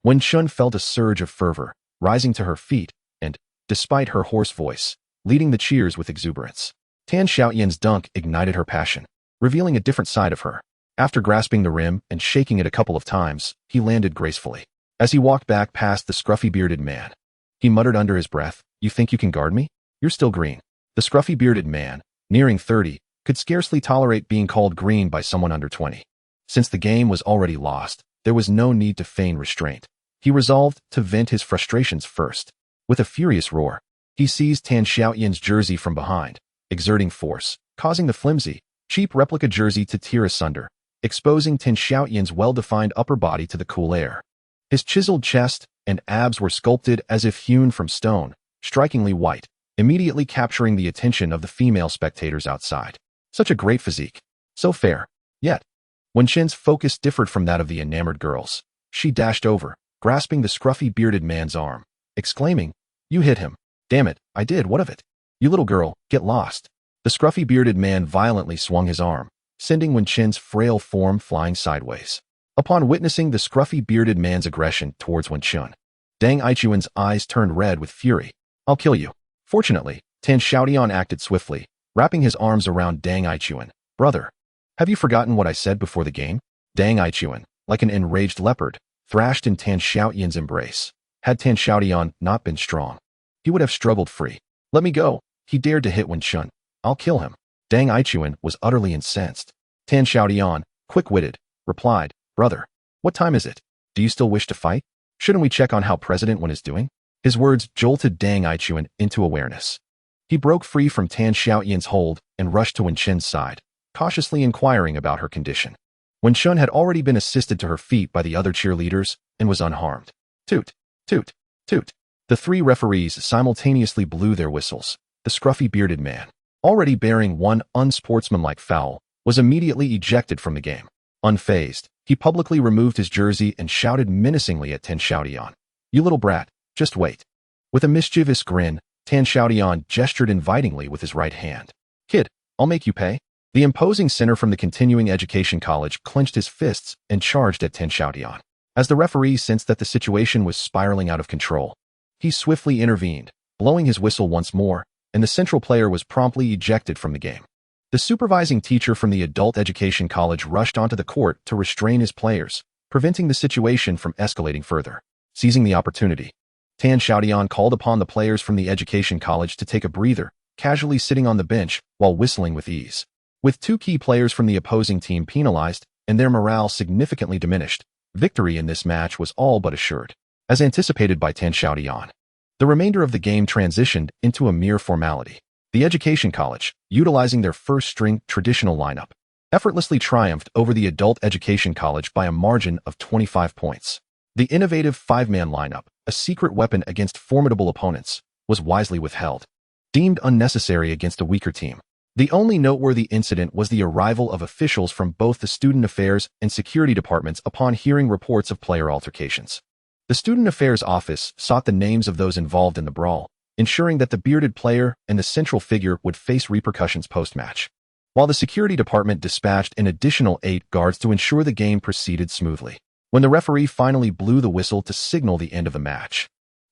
Wen Chun felt a surge of fervor, rising to her feet, and, despite her hoarse voice, leading the cheers with exuberance. Tan Xiaotian's dunk ignited her passion, revealing a different side of her. After grasping the rim and shaking it a couple of times, he landed gracefully. As he walked back past the scruffy bearded man, he muttered under his breath, "You think you can guard me? You're still green." The scruffy bearded man, nearing 30, could scarcely tolerate being called green by someone under 20. Since the game was already lost, there was no need to feign restraint. He resolved to vent his frustrations first. With a furious roar, he seized Tan Xiaotian's jersey from behind, exerting force, causing the flimsy, cheap replica jersey to tear asunder, exposing Tan Xiaotian's well-defined upper body to the cool air. His chiseled chest and abs were sculpted as if hewn from stone, strikingly white, immediately capturing the attention of the female spectators outside. Such a great physique. So fair. Yet, when Chen's focus differed from that of the enamored girls, she dashed over, grasping the scruffy bearded man's arm, exclaiming, "You hit him." "Damn it, I did, what of it? You little girl, get lost." The scruffy bearded man violently swung his arm, sending Wen Chen's frail form flying sideways. Upon witnessing the scruffy bearded man's aggression towards Wen Chun, Deng Aichuan's eyes turned red with fury. "I'll kill you." Fortunately, Tan Xiaotian acted swiftly, wrapping his arms around Deng Aichuan. "Brother, have you forgotten what I said before the game?" Deng Aichuan, like an enraged leopard, thrashed in Tan Xiaotian's embrace. Had Tan Xiaotian not been strong, he would have struggled free. "Let me go." He dared to hit Wen Chun. "I'll kill him." Deng Aichuan was utterly incensed. Tan Xiaotian, quick-witted, replied, "Brother, what time is it? Do you still wish to fight? Shouldn't we check on how President Wen is doing?" His words jolted Deng Aichuan into awareness. He broke free from Tan Xiaotian's hold and rushed to Wen Chen's side, cautiously inquiring about her condition. Wen Chun had already been assisted to her feet by the other cheerleaders and was unharmed. Toot, toot, toot. The three referees simultaneously blew their whistles. The scruffy bearded man, already bearing one unsportsmanlike foul, was immediately ejected from the game. Unfazed, he publicly removed his jersey and shouted menacingly at Tan Xiaotian, "You little brat, just wait." With a mischievous grin, Tan Xiaotian gestured invitingly with his right hand. "Kid, I'll make you pay." The imposing center from the Continuing Education College clenched his fists and charged at Tan Xiaotian. As the referee sensed that the situation was spiraling out of control, he swiftly intervened, blowing his whistle once more, and the central player was promptly ejected from the game. The supervising teacher from the Adult Education College rushed onto the court to restrain his players, preventing the situation from escalating further. Seizing the opportunity, Tan Xiaotian called upon the players from the Education College to take a breather, casually sitting on the bench while whistling with ease. With two key players from the opposing team penalized and their morale significantly diminished, victory in this match was all but assured. As anticipated by Xiaotian, the remainder of the game transitioned into a mere formality. The Education College, utilizing their first-string traditional lineup, effortlessly triumphed over the Adult Education College by a margin of 25 points. The innovative five-man lineup, a secret weapon against formidable opponents, was wisely withheld, deemed unnecessary against a weaker team. The only noteworthy incident was the arrival of officials from both the Student Affairs and Security departments upon hearing reports of player altercations. The Student Affairs Office sought the names of those involved in the brawl, ensuring that the bearded player and the central figure would face repercussions post-match, while the Security department dispatched an additional 8 guards to ensure the game proceeded smoothly. When the referee finally blew the whistle to signal the end of the match,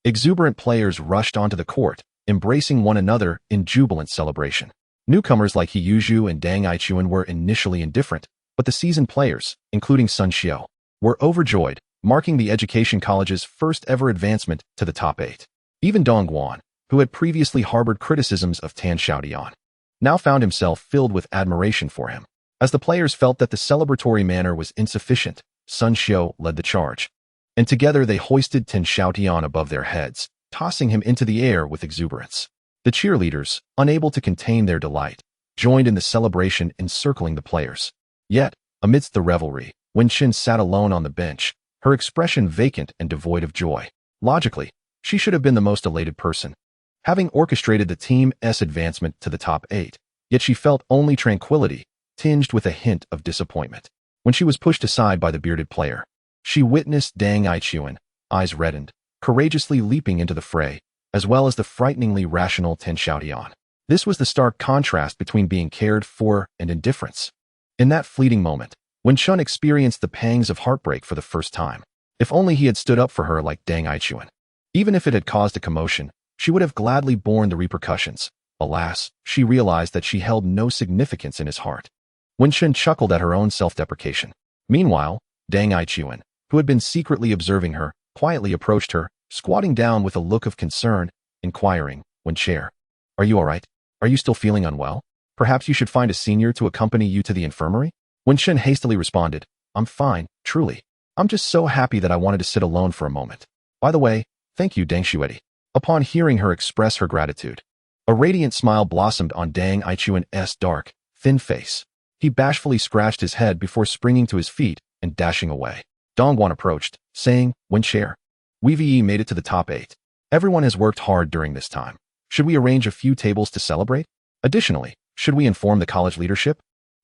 exuberant players rushed onto the court, embracing one another in jubilant celebration. Newcomers like Xiaotian and Dang Aichuan were initially indifferent, but the seasoned players, including Sun Xiao, were overjoyed, marking the Education College's first-ever advancement to the top 8. Even Dong Guan, who had previously harbored criticisms of Tan Xiaotian, now found himself filled with admiration for him. As the players felt that the celebratory manner was insufficient, Sun Xiao led the charge, and together they hoisted Tan Xiaotian above their heads, tossing him into the air with exuberance. The cheerleaders, unable to contain their delight, joined in the celebration encircling the players. Yet, amidst the revelry, Wen Qin sat alone on the bench, her expression vacant and devoid of joy. Logically, she should have been the most elated person, having orchestrated the team's advancement to the top 8, yet she felt only tranquility, tinged with a hint of disappointment. When she was pushed aside by the bearded player, she witnessed Dang Aichuan, eyes reddened, courageously leaping into the fray, as well as the frighteningly rational Tan Xiaotian. This was the stark contrast between being cared for and indifference. In that fleeting moment, when Chun experienced the pangs of heartbreak for the first time, if only he had stood up for her like Dang Aichuan. Even if it had caused a commotion, she would have gladly borne the repercussions. Alas, she realized that she held no significance in his heart. Wen Qin chuckled at her own self-deprecation. Meanwhile, Dang Aichuan, who had been secretly observing her, quietly approached her, squatting down with a look of concern, inquiring, "Wen Chair, are you all right? Are you still feeling unwell? Perhaps you should find a senior to accompany you to the infirmary?" Wen Qin hastily responded, "I'm fine, truly. I'm just so happy that I wanted to sit alone for a moment. By the way, thank you, Dang Shueti." Upon hearing her express her gratitude, a radiant smile blossomed on Dang Aichuan's dark, thin face. He bashfully scratched his head before springing to his feet and dashing away. Dongguan approached, saying, "Wen Chair, we've made it to the top 8. Everyone has worked hard during this time. Should we arrange a few tables to celebrate? Additionally, should we inform the college leadership?"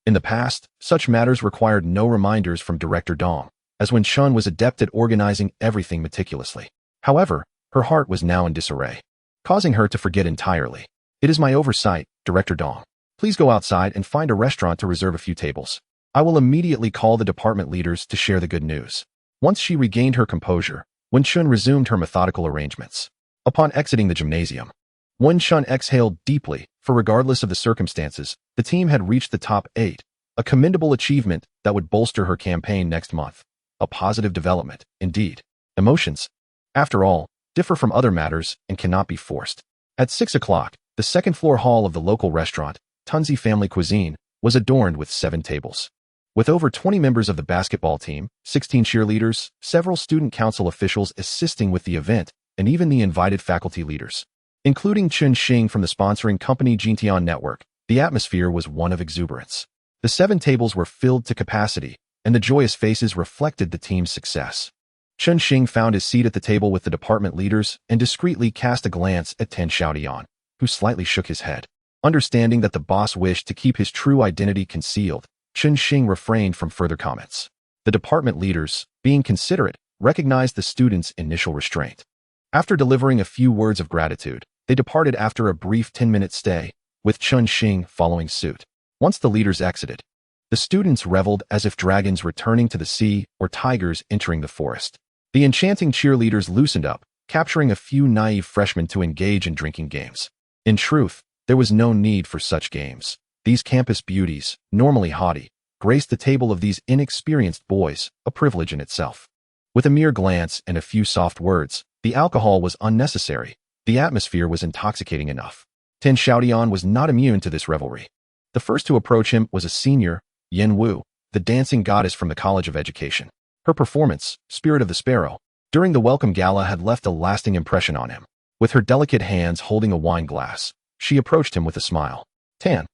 In the past, such matters required no reminders from Director Dong, as Wen Chun was adept at organizing everything meticulously. However, her heart was now in disarray, causing her to forget entirely. "It is my oversight, Director Dong. Please go outside and find a restaurant to reserve a few tables. I will immediately call the department leaders to share the good news." Once she regained her composure, Wen Chun resumed her methodical arrangements. Upon exiting the gymnasium, Wen Chun exhaled deeply, for regardless of the circumstances, the team had reached the top 8, a commendable achievement that would bolster her campaign next month. A positive development, indeed. Emotions, after all, differ from other matters and cannot be forced. At 6 o'clock, the second-floor hall of the local restaurant, Tunzi Family Cuisine, was adorned with 7 tables. With over 20 members of the basketball team, 16 cheerleaders, several student council officials assisting with the event, and even the invited faculty leaders, including Chun Xing from the sponsoring company Jintian Network, the atmosphere was one of exuberance. The 7 tables were filled to capacity, and the joyous faces reflected the team's success. Chun Xing found his seat at the table with the department leaders and discreetly cast a glance at Tan Xiaotian, who slightly shook his head. Understanding that the boss wished to keep his true identity concealed, Chun Xing refrained from further comments. The department leaders, being considerate, recognized the students' initial restraint. After delivering a few words of gratitude, they departed after a brief 10-minute stay, with Chun Xing following suit. Once the leaders exited, the students reveled as if dragons returning to the sea or tigers entering the forest. The enchanting cheerleaders loosened up, capturing a few naive freshmen to engage in drinking games. In truth, there was no need for such games. These campus beauties, normally haughty, graced the table of these inexperienced boys, a privilege in itself. With a mere glance and a few soft words, the alcohol was unnecessary. The atmosphere was intoxicating enough. Tan Xiaotian was not immune to this revelry. The first to approach him was a senior, Yen Wu, the dancing goddess from the College of Education. Her performance, Spirit of the Sparrow, during the welcome gala had left a lasting impression on him. With her delicate hands holding a wine glass, she approached him with a smile. Tan,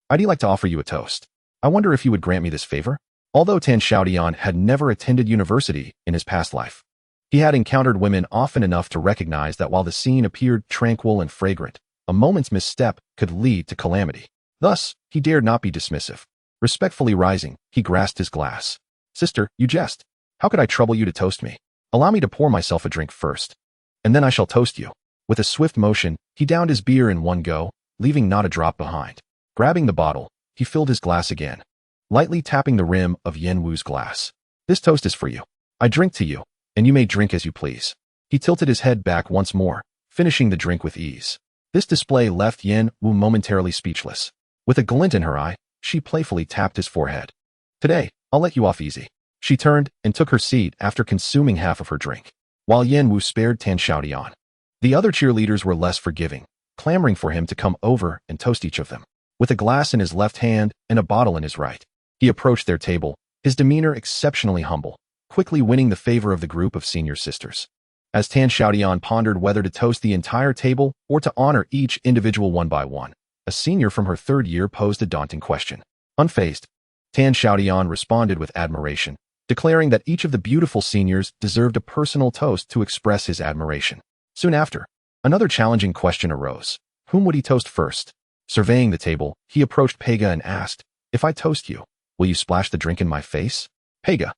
I'd like to offer you a toast. I wonder if you would grant me this favor? Although Tan Xiaotian had never attended university in his past life, he had encountered women often enough to recognize that while the scene appeared tranquil and fragrant, a moment's misstep could lead to calamity. Thus, he dared not be dismissive. Respectfully rising, he grasped his glass. Sister, you jest. How could I trouble you to toast me? Allow me to pour myself a drink first, and then I shall toast you. With a swift motion, he downed his beer in one go, leaving not a drop behind. Grabbing the bottle, he filled his glass again, lightly tapping the rim of Yen Wu's glass. This toast is for you. I drink to you, and you may drink as you please. He tilted his head back once more, finishing the drink with ease. This display left Yen Wu momentarily speechless. With a glint in her eye, she playfully tapped his forehead. Today, I'll let you off easy. She turned and took her seat after consuming half of her drink, while Yen Wu spared Tan Xiaotian. The other cheerleaders were less forgiving, clamoring for him to come over and toast each of them. With a glass in his left hand and a bottle in his right, he approached their table, his demeanor exceptionally humble, quickly winning the favor of the group of senior sisters. As Tan Xiaotian pondered whether to toast the entire table or to honor each individual one by one, a senior from her third year posed a daunting question. Unfazed, Tan Xiaotian responded with admiration, declaring that each of the beautiful seniors deserved a personal toast to express his admiration. Soon after, another challenging question arose. Whom would he toast first? Surveying the table, he approached Pega and asked, If I toast you, will you splash the drink in my face? Pega,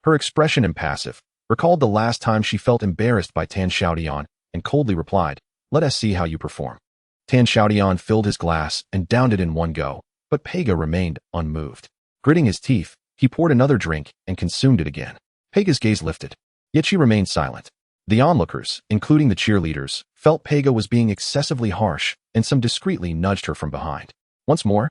her expression impassive, recalled the last time she felt embarrassed by Tan Xiaotian and coldly replied, Let us see how you perform. Tan Xiaotian filled his glass and downed it in one go, but Pega remained unmoved. Gritting his teeth, he poured another drink and consumed it again. Pega's gaze lifted, yet she remained silent. The onlookers, including the cheerleaders, felt Pega was being excessively harsh, and some discreetly nudged her from behind. Once more,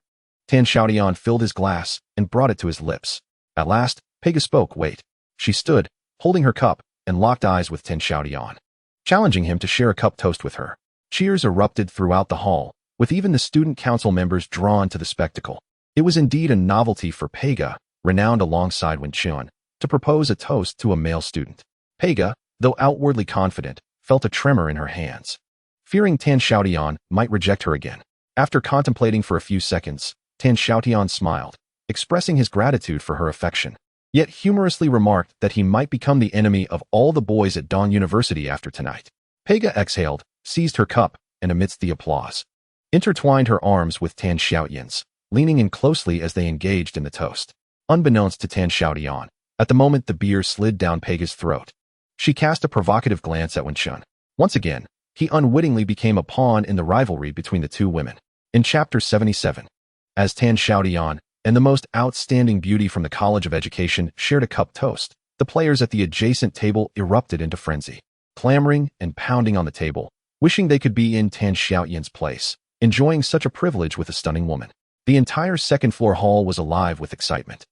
Tan Xiaotian filled his glass and brought it to his lips. At last, Pega spoke. Wait. She stood, holding her cup, and locked eyes with Tan Xiaotian, challenging him to share a cup toast with her. Cheers erupted throughout the hall, with even the student council members drawn to the spectacle. It was indeed a novelty for Pega, renowned alongside Wen Chun, to propose a toast to a male student. Pega, though outwardly confident, felt a tremor in her hands, fearing Tan Xiaotian might reject her again. After contemplating for a few seconds, Tan Xiaotian smiled, expressing his gratitude for her affection, yet humorously remarked that he might become the enemy of all the boys at Dawn University after tonight. Pega exhaled, seized her cup, and amidst the applause, intertwined her arms with Tan Xiaotian's, leaning in closely as they engaged in the toast. Unbeknownst to Tan Xiaotian, at the moment the beer slid down Pega's throat, she cast a provocative glance at Wen Chun. Once again, he unwittingly became a pawn in the rivalry between the two women. In Chapter 77, as Tan Xiaotian and the most outstanding beauty from the College of Education shared a cup toast, the players at the adjacent table erupted into frenzy, clamoring and pounding on the table, wishing they could be in Tan Xiaotian's place, enjoying such a privilege with a stunning woman. The entire second-floor hall was alive with excitement.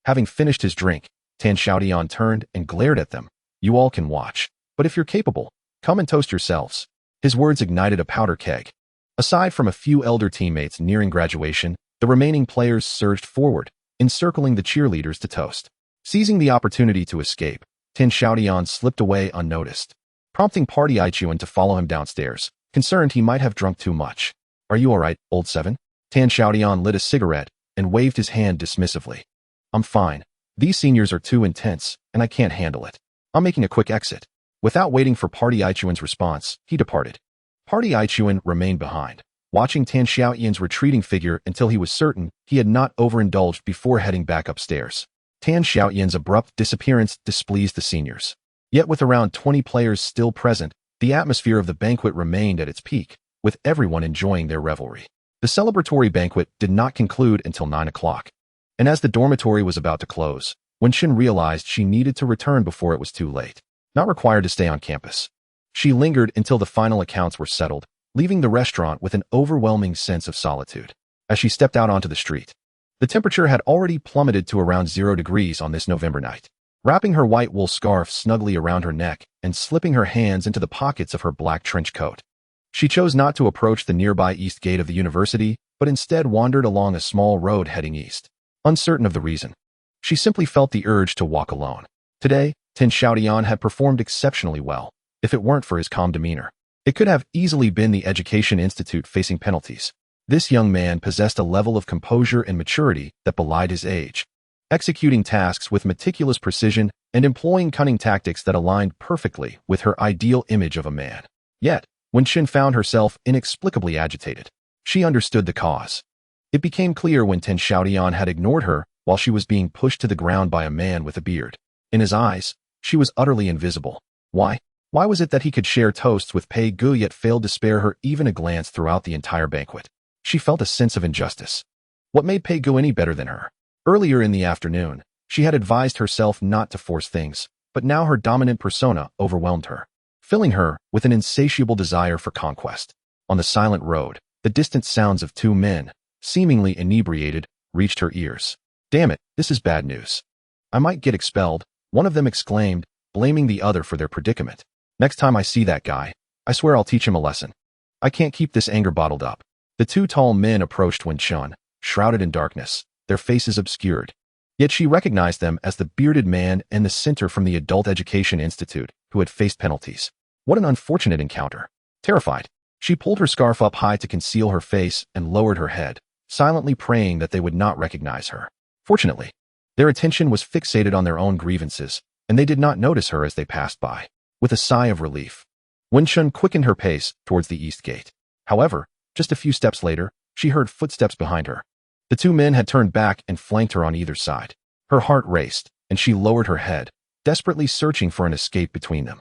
Having finished his drink, Tan Xiaotian turned and glared at them. You all can watch, but if you're capable, come and toast yourselves. His words ignited a powder keg. Aside from a few elder teammates nearing graduation, the remaining players surged forward, encircling the cheerleaders to toast. Seizing the opportunity to escape, Tan Xiaotian slipped away unnoticed, prompting Party Ichuan to follow him downstairs, concerned he might have drunk too much. Are you all right, old seven? Tan Xiaotian lit a cigarette and waved his hand dismissively. I'm fine. These seniors are too intense, and I can't handle it. I'm making a quick exit. Without waiting for Party Ichuan's response, he departed. Party Ichuan remained behind, watching Tan Xiaotian's retreating figure until he was certain he had not overindulged before heading back upstairs. Tan Xiaotian's abrupt disappearance displeased the seniors. Yet with around 20 players still present, the atmosphere of the banquet remained at its peak, with everyone enjoying their revelry. The celebratory banquet did not conclude until 9 o'clock, and as the dormitory was about to close, Wen Xin realized she needed to return before it was too late. Not required to stay on campus, she lingered until the final accounts were settled, leaving the restaurant with an overwhelming sense of solitude. As she stepped out onto the street, the temperature had already plummeted to around 0 degrees on this November night. Wrapping her white wool scarf snugly around her neck and slipping her hands into the pockets of her black trench coat, She chose not to approach the nearby east gate of the university, but instead wandered along a small road heading east. Uncertain of the reason, she simply felt the urge to walk alone. Today, Xiaotian had performed exceptionally well, if it weren't for his calm demeanor. It could have easily been the Education Institute facing penalties. This young man possessed a level of composure and maturity that belied his age, executing tasks with meticulous precision and employing cunning tactics that aligned perfectly with her ideal image of a man. Yet, when Xin found herself inexplicably agitated, she understood the cause. It became clear when Xiaotian had ignored her while she was being pushed to the ground by a man with a beard. In his eyes, she was utterly invisible. Why? Why was it that he could share toasts with Pei Gu yet failed to spare her even a glance throughout the entire banquet? She felt a sense of injustice. What made Pei Gu any better than her? Earlier in the afternoon, she had advised herself not to force things, but now her dominant persona overwhelmed her, filling her with an insatiable desire for conquest. On the silent road, the distant sounds of two men, seemingly inebriated, reached her ears. Damn it, this is bad news. I might get expelled, one of them exclaimed, blaming the other for their predicament. Next time I see that guy, I swear I'll teach him a lesson. I can't keep this anger bottled up. The two tall men approached Wenchun, shrouded in darkness, their faces obscured. Yet she recognized them as the bearded man and the center from the Adult Education Institute who had faced penalties. What an unfortunate encounter. Terrified, she pulled her scarf up high to conceal her face and lowered her head, silently praying that they would not recognize her. Fortunately, their attention was fixated on their own grievances, and they did not notice her as they passed by. With a sigh of relief, Wenchun quickened her pace towards the east gate. However, just a few steps later, she heard footsteps behind her. The two men had turned back and flanked her on either side. Her heart raced, and she lowered her head, desperately searching for an escape between them.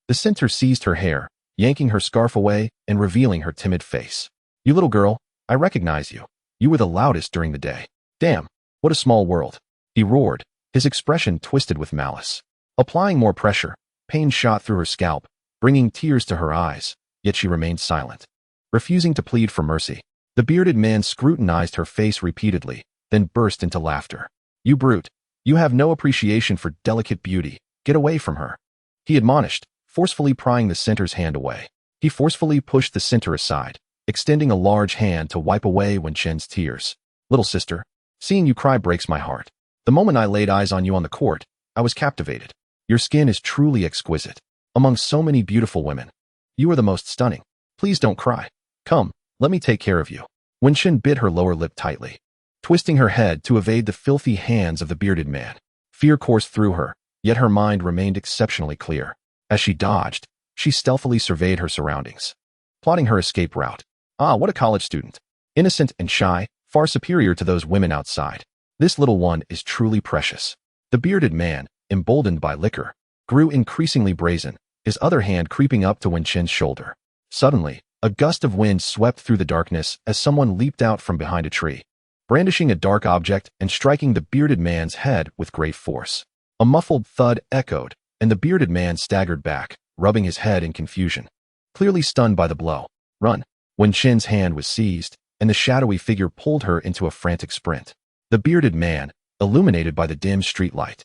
The center seized her hair, yanking her scarf away and revealing her timid face. You little girl, I recognize you. You were the loudest during the day. Damn, what a small world. He roared, his expression twisted with malice. Applying more pressure, pain shot through her scalp, bringing tears to her eyes, yet she remained silent. Refusing to plead for mercy, the bearded man scrutinized her face repeatedly, then burst into laughter. You brute, you have no appreciation for delicate beauty. Get away from her. He admonished, forcefully prying the center's hand away. He forcefully pushed the center aside, extending a large hand to wipe away Wenchun's tears. Little sister, seeing you cry breaks my heart. The moment I laid eyes on you on the court, I was captivated. Your skin is truly exquisite. Among so many beautiful women, you are the most stunning. Please don't cry. Come, let me take care of you. Wenchun bit her lower lip tightly, twisting her head to evade the filthy hands of the bearded man. Fear coursed through her, yet her mind remained exceptionally clear. As she dodged, she stealthily surveyed her surroundings, plotting her escape route. Ah, what a college student. Innocent and shy, far superior to those women outside. This little one is truly precious. The bearded man, emboldened by liquor, grew increasingly brazen, his other hand creeping up to Wenchun's shoulder. Suddenly, a gust of wind swept through the darkness as someone leaped out from behind a tree, brandishing a dark object and striking the bearded man's head with great force. A muffled thud echoed, and the bearded man staggered back, rubbing his head in confusion, clearly stunned by the blow. Run! Wenchun's hand was seized, and the shadowy figure pulled her into a frantic sprint. The bearded man, illuminated by the dim streetlight,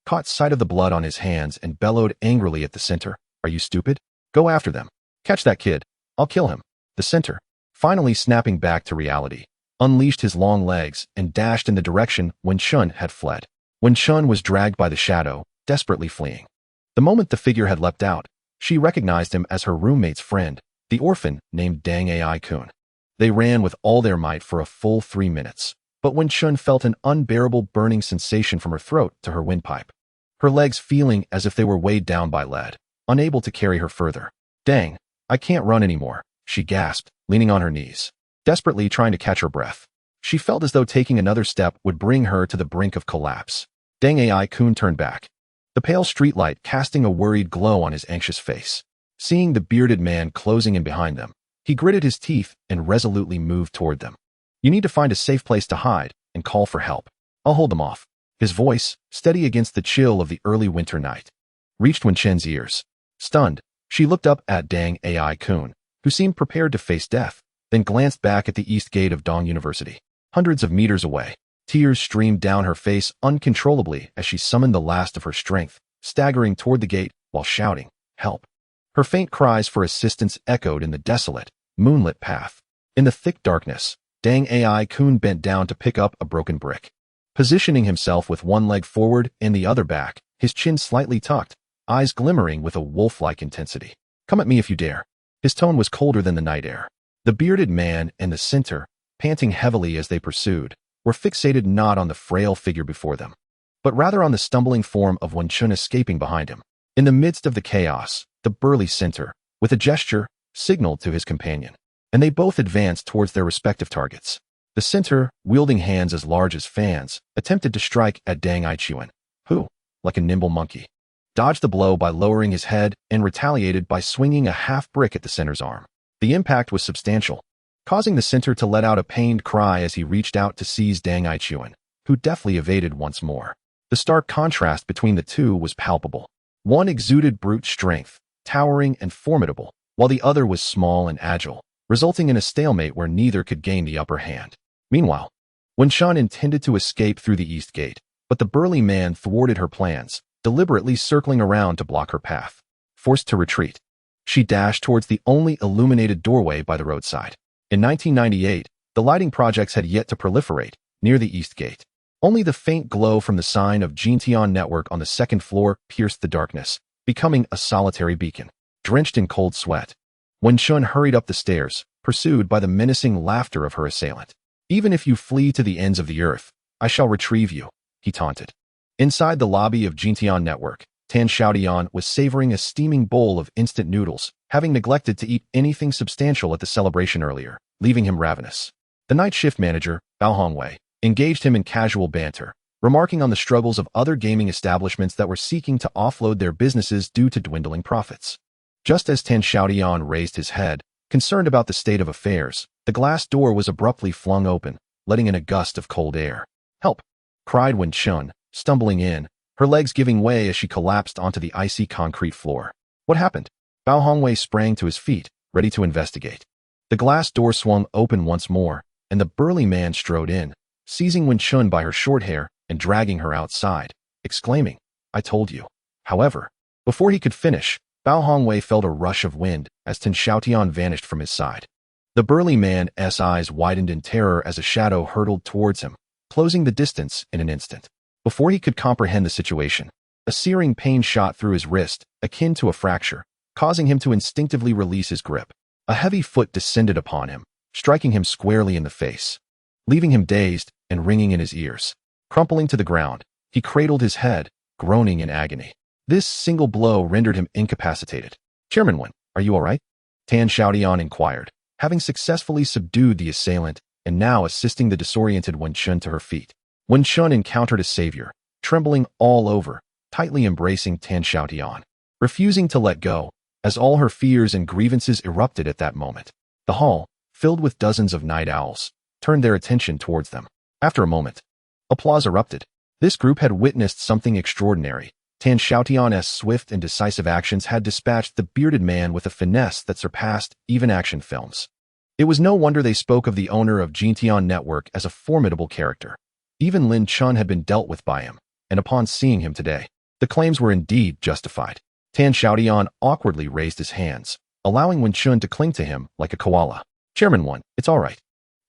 caught sight of the blood on his hands and bellowed angrily at the center. Are you stupid? Go after them. Catch that kid. I'll kill him. The center, finally snapping back to reality, unleashed his long legs and dashed in the direction Wenchun had fled. Wenchun was dragged by the shadow, desperately fleeing. The moment the figure had leapt out, she recognized him as her roommate's friend, the orphan named Dang Ai-kun. They ran with all their might for a full 3 minutes, but Wenchun felt an unbearable burning sensation from her throat to her windpipe, her legs feeling as if they were weighed down by lead, unable to carry her further. Dang, I can't run anymore, she gasped, leaning on her knees, desperately trying to catch her breath. She felt as though taking another step would bring her to the brink of collapse. Dang Ai-kun turned back, the pale streetlight casting a worried glow on his anxious face. Seeing the bearded man closing in behind them, he gritted his teeth and resolutely moved toward them. You need to find a safe place to hide and call for help. I'll hold them off. His voice, steady against the chill of the early winter night, reached Wenchun's ears. Stunned, she looked up at Dang Ai-kun, who seemed prepared to face death, then glanced back at the east gate of Dong University. Hundreds of meters away, tears streamed down her face uncontrollably as she summoned the last of her strength, staggering toward the gate while shouting, "Help! Her faint cries for assistance echoed in the desolate, moonlit path. In the thick darkness, Dang Ai Kun bent down to pick up a broken brick. Positioning himself with one leg forward and the other back, his chin slightly tucked, eyes glimmering with a wolf-like intensity. "Come at me if you dare." His tone was colder than the night air. The bearded man and the centaur, panting heavily as they pursued, were fixated not on the frail figure before them, but rather on the stumbling form of Wenchun escaping behind him. In the midst of the chaos, the burly centaur, with a gesture, signaled to his companion, and they both advanced towards their respective targets. The centaur, wielding hands as large as fans, attempted to strike at Dang Aichuan, who, like a nimble monkey, dodged the blow by lowering his head and retaliated by swinging a half-brick at the centaur's arm. The impact was substantial, causing the centaur to let out a pained cry as he reached out to seize Dang Aichuan, who deftly evaded once more. The stark contrast between the two was palpable. One exuded brute strength, towering and formidable, while the other was small and agile, resulting in a stalemate where neither could gain the upper hand. Meanwhile, Wenchun intended to escape through the east gate, but the burly man thwarted her plans, deliberately circling around to block her path. Forced to retreat, she dashed towards the only illuminated doorway by the roadside. In 1998, the lighting projects had yet to proliferate near the east gate. Only the faint glow from the sign of Xiaotian network on the second floor pierced the darkness, becoming a solitary beacon. Drenched in cold sweat, Wenchun hurried up the stairs, pursued by the menacing laughter of her assailant. "Even if you flee to the ends of the earth, I shall retrieve you," he taunted. Inside the lobby of Xiaotian network, Tan Xiaotian was savoring a steaming bowl of instant noodles, having neglected to eat anything substantial at the celebration earlier, leaving him ravenous. The night shift manager, Bao Hongwei, engaged him in casual banter, remarking on the struggles of other gaming establishments that were seeking to offload their businesses due to dwindling profits. Just as Tan Xiaotian raised his head, concerned about the state of affairs, the glass door was abruptly flung open, letting in a gust of cold air. "Help!" cried Wenchun, stumbling in, her legs giving way as she collapsed onto the icy concrete floor. "What happened?" Bao Hongwei sprang to his feet, ready to investigate. The glass door swung open once more, and the burly man strode in, seizing Wenchun by her short hair and dragging her outside, exclaiming, "I told you." However, before he could finish, Bao Hongwei felt a rush of wind as Tan Xiaotian vanished from his side. The burly man's eyes widened in terror as a shadow hurtled towards him, closing the distance in an instant. Before he could comprehend the situation, a searing pain shot through his wrist, akin to a fracture, causing him to instinctively release his grip. A heavy foot descended upon him, striking him squarely in the face, leaving him dazed and ringing in his ears. Crumpling to the ground, he cradled his head, groaning in agony. This single blow rendered him incapacitated. "Chairman Wen, are you all right?" Tan Xiaotian inquired, having successfully subdued the assailant and now assisting the disoriented Wenchun to her feet. Wenchun encountered a savior, trembling all over, tightly embracing Tan Xiaotian, refusing to let go, as all her fears and grievances erupted at that moment. The hall, filled with dozens of night owls, turned their attention towards them. After a moment, applause erupted. This group had witnessed something extraordinary. Tan Xiaotian's swift and decisive actions had dispatched the bearded man with a finesse that surpassed even action films. It was no wonder they spoke of the owner of Xiaotian network as a formidable character. Even Lin Chun had been dealt with by him, and upon seeing him today, the claims were indeed justified. Tan Xiaotian awkwardly raised his hands, allowing Wenchun to cling to him like a koala. "Chairman Wen, it's all right.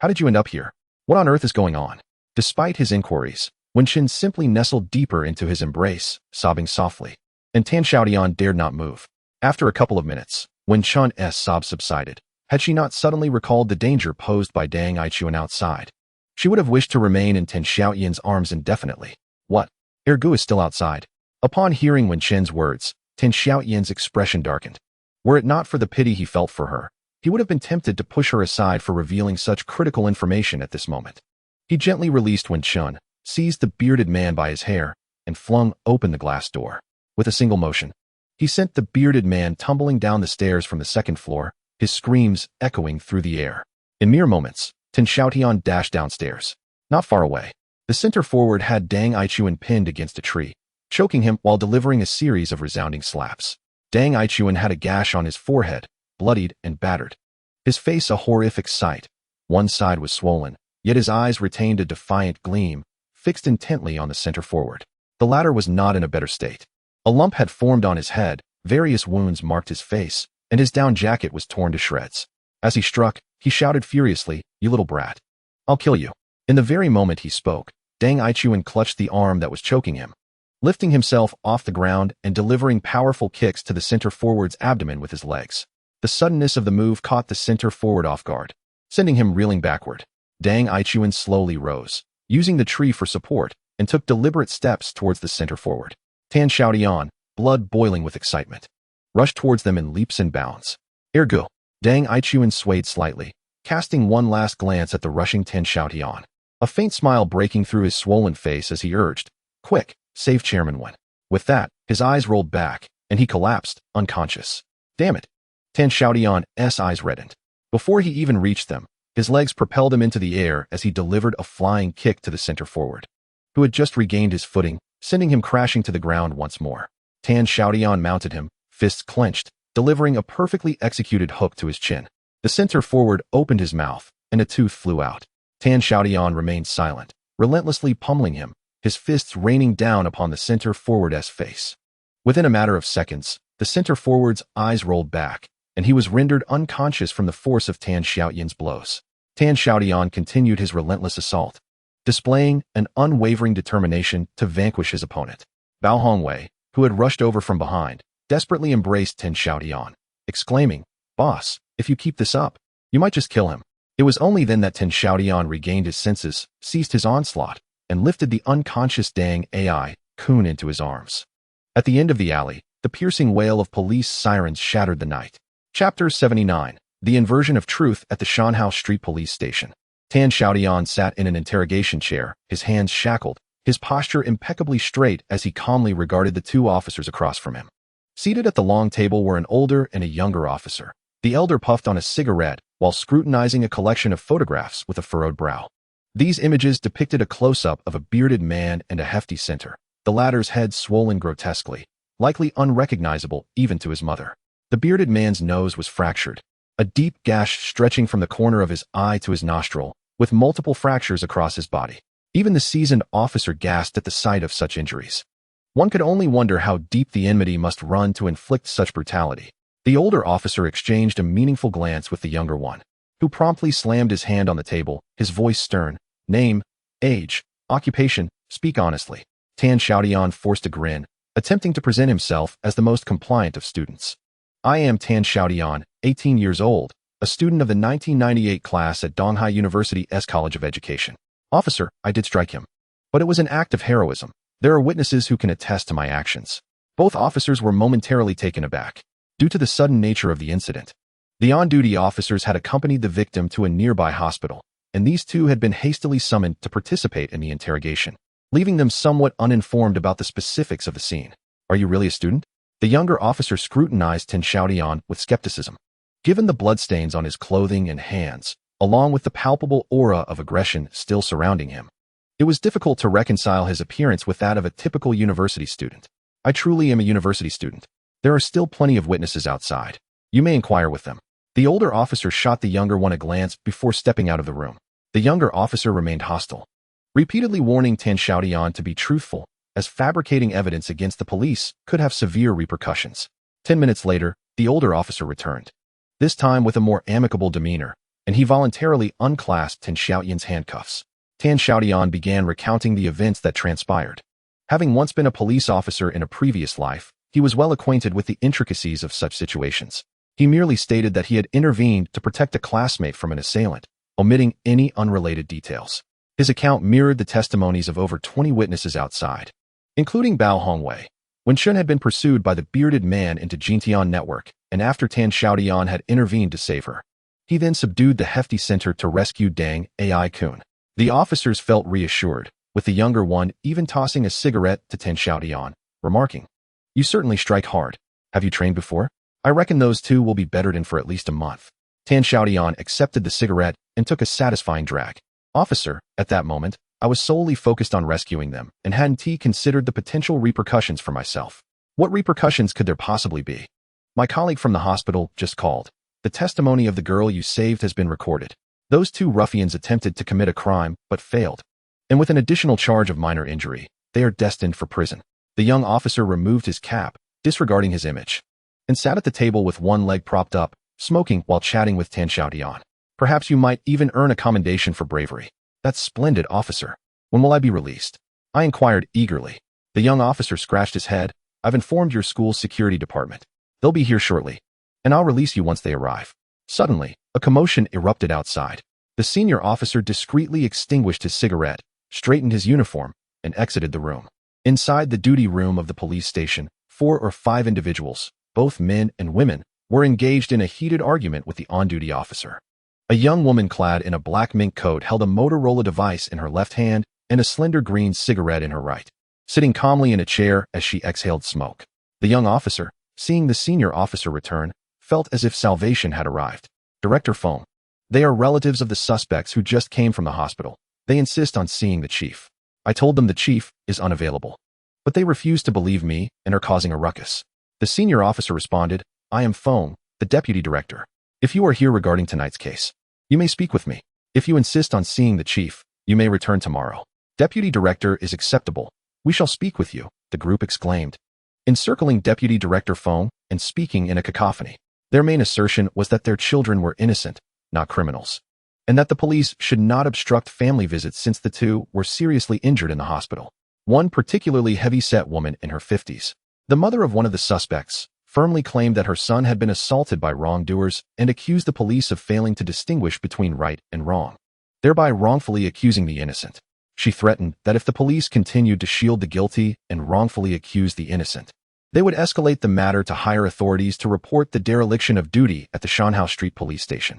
How did you end up here? What on earth is going on?" Despite his inquiries, Wenchun simply nestled deeper into his embrace, sobbing softly, and Tan Xiaotian dared not move. After a couple of minutes, Wenchun's sobs subsided. Had she not suddenly recalled the danger posed by Dang Aichuan outside, she would have wished to remain in Tan Xiaotian's arms indefinitely. "What? Ergu is still outside." Upon hearing Wenchun's words, Tan Xiaotian's expression darkened. Were it not for the pity he felt for her, he would have been tempted to push her aside for revealing such critical information at this moment. He gently released Wenchun, seized the bearded man by his hair, and flung open the glass door. With a single motion, he sent the bearded man tumbling down the stairs from the second floor, his screams echoing through the air. In mere moments, Tan Xiaotian dashed downstairs. Not far away, the center forward had Dang Aichuan pinned against a tree, choking him while delivering a series of resounding slaps. Dang Aichuan had a gash on his forehead, bloodied and battered. His face a horrific sight. One side was swollen, yet his eyes retained a defiant gleam, fixed intently on the center forward. The latter was not in a better state. A lump had formed on his head, Various wounds marked his face, and his down jacket was torn to shreds. As he struck, he shouted furiously, "You little brat. I'll kill you." In the very moment he spoke, Deng Aichuan clutched the arm that was choking him, lifting himself off the ground and delivering powerful kicks to the center forward's abdomen with his legs. The suddenness of the move caught the center forward off guard, sending him reeling backward. Deng Aichuan slowly rose, using the tree for support, and took deliberate steps towards the center forward. Tan Xiaotian, blood boiling with excitement, rushed towards them in leaps and bounds. Ergo, Deng Aichuan swayed slightly, casting one last glance at the rushing Tan Xiaotian, a faint smile breaking through his swollen face as he urged, "Quick, save Chairman Wen." With that, his eyes rolled back, and he collapsed, unconscious. Damn it! Tan Xiaotian's eyes reddened. Before he even reached them, his legs propelled him into the air as he delivered a flying kick to the center forward, who had just regained his footing, sending him crashing to the ground once more. Tan Xiaotian mounted him, fists clenched, delivering a perfectly executed hook to his chin. The center forward opened his mouth, and a tooth flew out. Tan Xiaotian remained silent, relentlessly pummeling him, his fists raining down upon the center forward's face. Within a matter of seconds, the center forward's eyes rolled back, and he was rendered unconscious from the force of Tan Xiaotian's blows. Tan Xiaotian continued his relentless assault, displaying an unwavering determination to vanquish his opponent. Bao Hongwei, who had rushed over from behind, desperately embraced Tan Xiaotian, exclaiming, "Boss, if you keep this up, you might just kill him." It was only then that Tan Xiaotian regained his senses, ceased his onslaught, and lifted the unconscious Deng Ai-kun into his arms. At the end of the alley, the piercing wail of police sirens shattered the night. Chapter 79. The Inversion of Truth at the Shanhao Street Police Station. Tan Xiaotian sat in an interrogation chair, his hands shackled, his posture impeccably straight as he calmly regarded the two officers across from him. Seated at the long table were an older and a younger officer. The elder puffed on a cigarette while scrutinizing a collection of photographs with a furrowed brow. These images depicted a close-up of a bearded man and a hefty center, the latter's head swollen grotesquely, likely unrecognizable even to his mother. The bearded man's nose was fractured, a deep gash stretching from the corner of his eye to his nostril, with multiple fractures across his body. Even the seasoned officer gasped at the sight of such injuries. One could only wonder how deep the enmity must run to inflict such brutality. The older officer exchanged a meaningful glance with the younger one, who promptly slammed his hand on the table, his voice stern. "Name, age, occupation, speak honestly." Tan Xiaotian forced a grin, attempting to present himself as the most compliant of students. "I am Tan Xiaotian, 18 years old, a student of the 1998 class at Donghai University's College of Education." "Officer, I did strike him, but it was an act of heroism. There are witnesses who can attest to my actions." Both officers were momentarily taken aback, due to the sudden nature of the incident. The on-duty officers had accompanied the victim to a nearby hospital, and these two had been hastily summoned to participate in the interrogation, leaving them somewhat uninformed about the specifics of the scene. "Are you really a student?" The younger officer scrutinized Tan Xiaotian with skepticism. Given the bloodstains on his clothing and hands, along with the palpable aura of aggression still surrounding him, it was difficult to reconcile his appearance with that of a typical university student. "I truly am a university student. There are still plenty of witnesses outside. You may inquire with them." The older officer shot the younger one a glance before stepping out of the room. The younger officer remained hostile, repeatedly warning Tan Xiaotian to be truthful, as fabricating evidence against the police could have severe repercussions. 10 minutes later, the older officer returned, this time with a more amicable demeanor, and he voluntarily unclasped Tan Xiaotian's handcuffs. Tan Xiaotian began recounting the events that transpired. Having once been a police officer in a previous life, he was well acquainted with the intricacies of such situations. He merely stated that he had intervened to protect a classmate from an assailant, omitting any unrelated details. His account mirrored the testimonies of over 20 witnesses outside, including Bao Hongwei. When Shun had been pursued by the bearded man into Jintian network, and after Tan Xiaotian had intervened to save her, he then subdued the hefty center to rescue Deng Ai-kun. The officers felt reassured, with the younger one even tossing a cigarette to Tan Xiaotian, remarking, "You certainly strike hard. Have you trained before? I reckon those two will be bettered in for at least a month." Tan Xiaotian accepted the cigarette and took a satisfying drag. "Officer, at that moment, I was solely focused on rescuing them and hadn't considered the potential repercussions for myself." "What repercussions could there possibly be?" "My colleague from the hospital just called. The testimony of the girl you saved has been recorded. Those two ruffians attempted to commit a crime but failed, and with an additional charge of minor injury, they are destined for prison." The young officer removed his cap, disregarding his image. and sat at the table with one leg propped up, smoking while chatting with Xiaotian. Perhaps you might even earn a commendation for bravery. That's splendid, officer. When will I be released? I inquired eagerly. The young officer scratched his head. I've informed your school's security department. They'll be here shortly, and I'll release you once they arrive. Suddenly, a commotion erupted outside. The senior officer discreetly extinguished his cigarette, straightened his uniform, and exited the room. Inside the duty room of the police station, 4 or 5 individuals, both men and women, were engaged in a heated argument with the on-duty officer. A young woman clad in a black mink coat held a Motorola device in her left hand and a slender green cigarette in her right, sitting calmly in a chair as she exhaled smoke. The young officer, seeing the senior officer return, felt as if salvation had arrived. Director Feng. They are relatives of the suspects who just came from the hospital. They insist on seeing the chief. I told them the chief is unavailable. But they refuse to believe me and are causing a ruckus. The senior officer responded, I am Feng, the deputy director. If you are here regarding tonight's case, you may speak with me. If you insist on seeing the chief, you may return tomorrow. Deputy director is acceptable. We shall speak with you, the group exclaimed, encircling Deputy Director Feng and speaking in a cacophony. Their main assertion was that their children were innocent, not criminals, and that the police should not obstruct family visits since the two were seriously injured in the hospital. One particularly heavy-set woman in her 50s, the mother of one of the suspects, firmly claimed that her son had been assaulted by wrongdoers and accused the police of failing to distinguish between right and wrong, thereby wrongfully accusing the innocent. She threatened that if the police continued to shield the guilty and wrongfully accuse the innocent, they would escalate the matter to higher authorities to report the dereliction of duty at the Shanhao Street police station.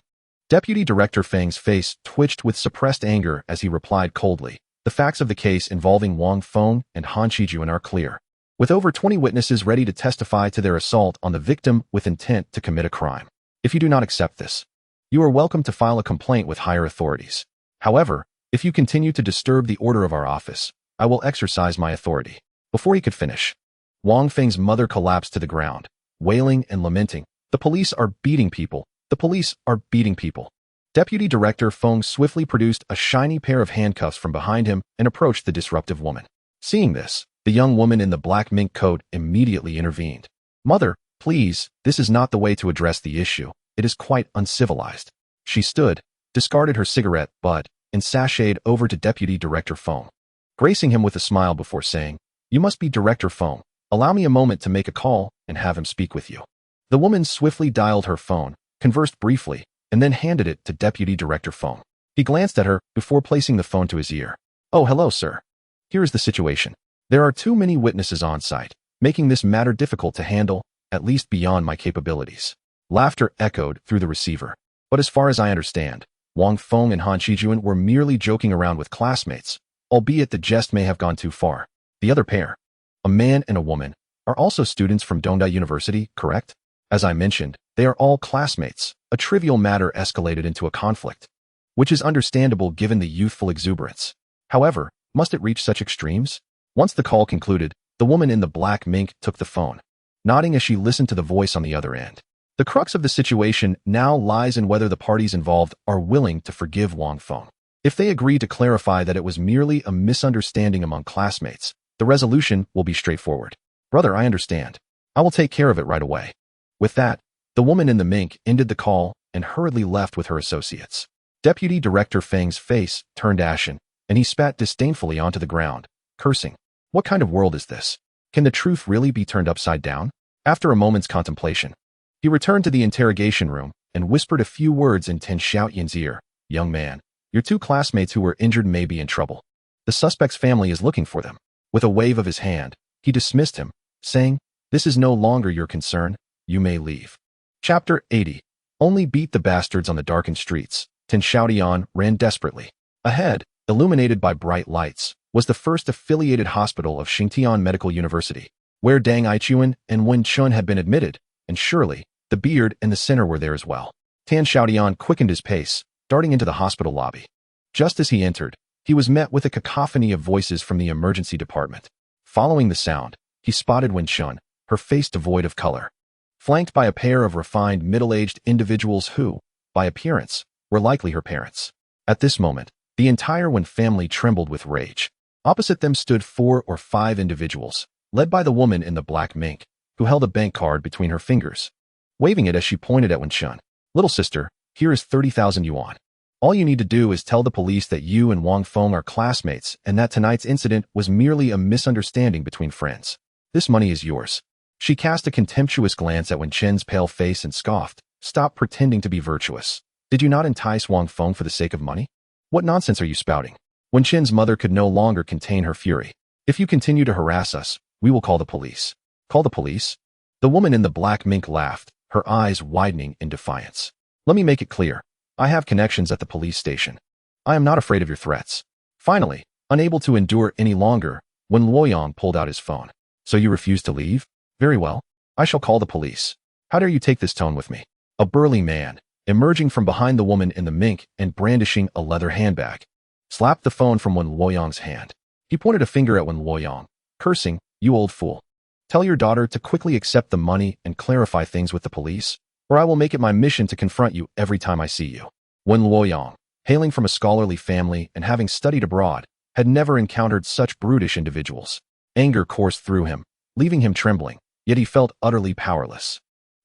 Deputy Director Feng's face twitched with suppressed anger as he replied coldly, the facts of the case involving Wang Feng and Han Qijuan are clear, with over 20 witnesses ready to testify to their assault on the victim with intent to commit a crime. If you do not accept this, you are welcome to file a complaint with higher authorities. However, if you continue to disturb the order of our office, I will exercise my authority. Before he could finish, Wang Feng's mother collapsed to the ground, wailing and lamenting, the police are beating people. The police are beating people. Deputy Director Feng swiftly produced a shiny pair of handcuffs from behind him and approached the disruptive woman. Seeing this, the young woman in the black mink coat immediately intervened. Mother, please, this is not the way to address the issue. It is quite uncivilized. She stood, discarded her cigarette butt, and sashayed over to Deputy Director Feng, gracing him with a smile before saying, You must be Director Feng. Allow me a moment to make a call and have him speak with you. The woman swiftly dialed her phone, conversed briefly, and then handed it to Deputy Director Feng. He glanced at her before placing the phone to his ear. Oh, hello, sir. Here is the situation. There are too many witnesses on site, making this matter difficult to handle, at least beyond my capabilities. Laughter echoed through the receiver. But as far as I understand, Wang Feng and Han Qijuan were merely joking around with classmates, albeit the jest may have gone too far. The other pair, a man and a woman, are also students from Dongda University, correct? As I mentioned, they are all classmates. A trivial matter escalated into a conflict, which is understandable given the youthful exuberance. However, must it reach such extremes? Once the call concluded, the woman in the black mink took the phone, nodding as she listened to the voice on the other end. The crux of the situation now lies in whether the parties involved are willing to forgive Wang Feng. If they agree to clarify that it was merely a misunderstanding among classmates, the resolution will be straightforward. Brother, I understand. I will take care of it right away. With that, the woman in the mink ended the call and hurriedly left with her associates. Deputy Director Feng's face turned ashen, and he spat disdainfully onto the ground, cursing. What kind of world is this? Can the truth really be turned upside down? After a moment's contemplation, he returned to the interrogation room and whispered a few words in Xiaotian's ear. Young man, your 2 classmates who were injured may be in trouble. The suspect's family is looking for them. With a wave of his hand, he dismissed him, saying, This is no longer your concern. You may leave. Chapter 80. Only beat the bastards on the darkened streets. Xiaotian ran desperately. Ahead, illuminated by bright lights, was the first affiliated hospital of Xiaotian Medical University, where Dang Aichuan and Wen Chun had been admitted, and surely, the beard and the sinner were there as well. Xiaotian quickened his pace, darting into the hospital lobby. Just as he entered, he was met with a cacophony of voices from the emergency department. Following the sound, he spotted Wen Chun, her face devoid of color, flanked by a pair of refined middle-aged individuals who, by appearance, were likely her parents. At this moment, the entire Wen family trembled with rage. Opposite them stood 4 or 5 individuals, led by the woman in the black mink, who held a bank card between her fingers, waving it as she pointed at Wenchun. "Little sister, here is 30,000 yuan. All you need to do is tell the police that you and Wang Feng are classmates and that tonight's incident was merely a misunderstanding between friends. This money is yours." She cast a contemptuous glance at Wenchun's pale face and scoffed. "Stop pretending to be virtuous. Did you not entice Wang Feng for the sake of money? What nonsense are you spouting?" Wenchun's mother could no longer contain her fury. "If you continue to harass us, we will call the police." "Call the police?" The woman in the black mink laughed, her eyes widening in defiance. "Let me make it clear. I have connections at the police station. I am not afraid of your threats." Finally, unable to endure any longer, Wen Luoyang pulled out his phone. "So you refuse to leave? Very well. I shall call the police. How dare you take this tone with me?" A burly man, emerging from behind the woman in the mink and brandishing a leather handbag, slapped the phone from Wen Luoyang's hand. He pointed a finger at Wen Luoyang, cursing, "You old fool. Tell your daughter to quickly accept the money and clarify things with the police, or I will make it my mission to confront you every time I see you." Wen Luoyang, hailing from a scholarly family and having studied abroad, had never encountered such brutish individuals. Anger coursed through him, leaving him trembling, yet he felt utterly powerless.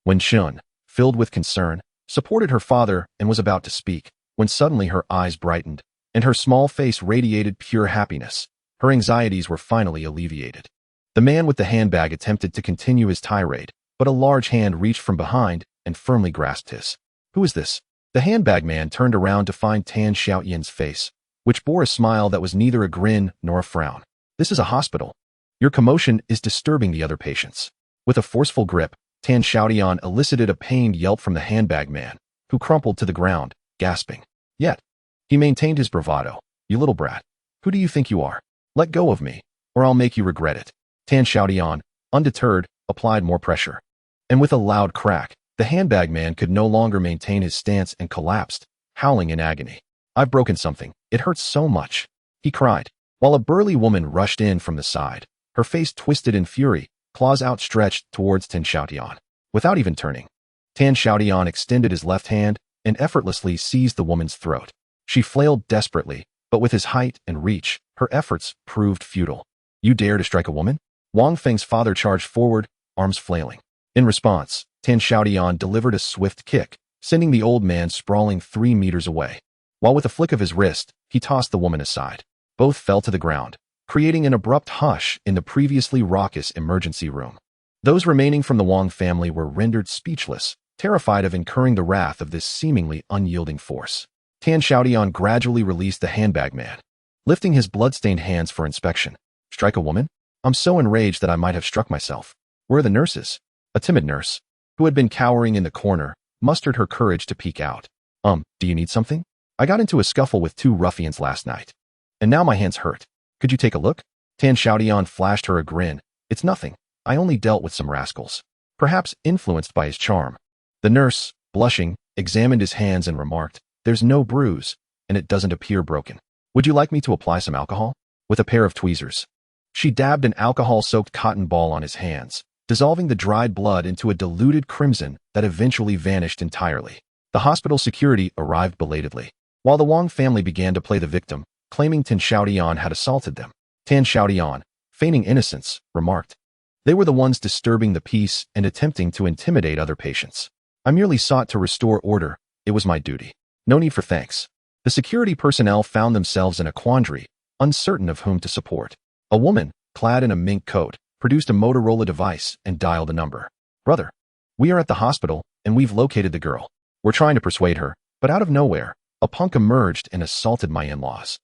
Wenchun, filled with concern, supported her father and was about to speak, when suddenly her eyes brightened, and her small face radiated pure happiness. Her anxieties were finally alleviated. The man with the handbag attempted to continue his tirade, but a large hand reached from behind and firmly grasped his. "Who is this?" The handbag man turned around to find Tan Xiaotian's face, which bore a smile that was neither a grin nor a frown. "This is a hospital. Your commotion is disturbing the other patients." With a forceful grip, Tan Xiaotian elicited a pained yelp from the handbag man, who crumpled to the ground, gasping. Yet, he maintained his bravado. "You little brat. Who do you think you are? Let go of me, or I'll make you regret it." Tan Xiaotian, undeterred, applied more pressure. And with a loud crack, the handbag man could no longer maintain his stance and collapsed, howling in agony. "I've broken something. It hurts so much," he cried, while a burly woman rushed in from the side, her face twisted in fury, claws outstretched towards Tan Xiaotian. Without even turning, Tan Xiaotian extended his left hand and effortlessly seized the woman's throat. She flailed desperately, but with his height and reach, her efforts proved futile. "You dare to strike a woman?" Wang Feng's father charged forward, arms flailing. In response, Tan Xiaotian delivered a swift kick, sending the old man sprawling 3 meters away, while with a flick of his wrist, he tossed the woman aside. Both fell to the ground, creating an abrupt hush in the previously raucous emergency room. Those remaining from the Wang family were rendered speechless, terrified of incurring the wrath of this seemingly unyielding force. Tan Xiaotian gradually released the handbag man, lifting his blood-stained hands for inspection. "Strike a woman? I'm so enraged that I might have struck myself. Where are the nurses?" A timid nurse, who had been cowering in the corner, mustered her courage to peek out. Do you need something? I got into a scuffle with 2 ruffians last night, and now my hands hurt. Could you take a look?" Tan Xiaotian flashed her a grin. "It's nothing. I only dealt with some rascals, perhaps influenced by his charm." The nurse, blushing, examined his hands and remarked, "There's no bruise, and it doesn't appear broken. Would you like me to apply some alcohol?" With a pair of tweezers, she dabbed an alcohol-soaked cotton ball on his hands, dissolving the dried blood into a diluted crimson that eventually vanished entirely. The hospital security arrived belatedly, while the Wang family began to play the victim, claiming Tan Xiaotian had assaulted them. Tan Xiaotian, feigning innocence, remarked, "They were the ones disturbing the peace and attempting to intimidate other patients. I merely sought to restore order. It was my duty. No need for thanks." The security personnel found themselves in a quandary, uncertain of whom to support. A woman, clad in a mink coat, produced a Motorola device and dialed a number. "Brother, we are at the hospital, and we've located the girl. We're trying to persuade her, but out of nowhere, a punk emerged and assaulted my in-laws.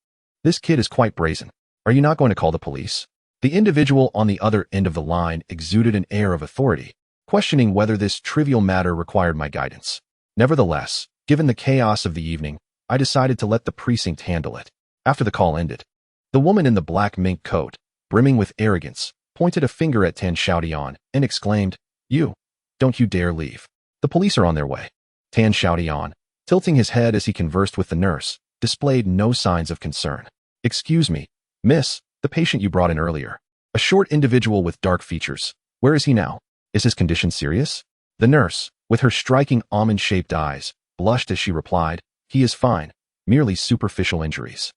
This kid is quite brazen. Are you not going to call the police?" The individual on the other end of the line exuded an air of authority, questioning whether this trivial matter required my guidance. Nevertheless, given the chaos of the evening, I decided to let the precinct handle it. After the call ended, the woman in the black mink coat, brimming with arrogance, pointed a finger at Tan Xiaotian and exclaimed, Don't you dare leave. The police are on their way." Tan Xiaotian, tilting his head as he conversed with the nurse, displayed no signs of concern. "Excuse me, miss, the patient you brought in earlier. A short individual with dark features. Where is he now? Is his condition serious?" The nurse, with her striking almond-shaped eyes, blushed as she replied, "He is fine, merely superficial injuries.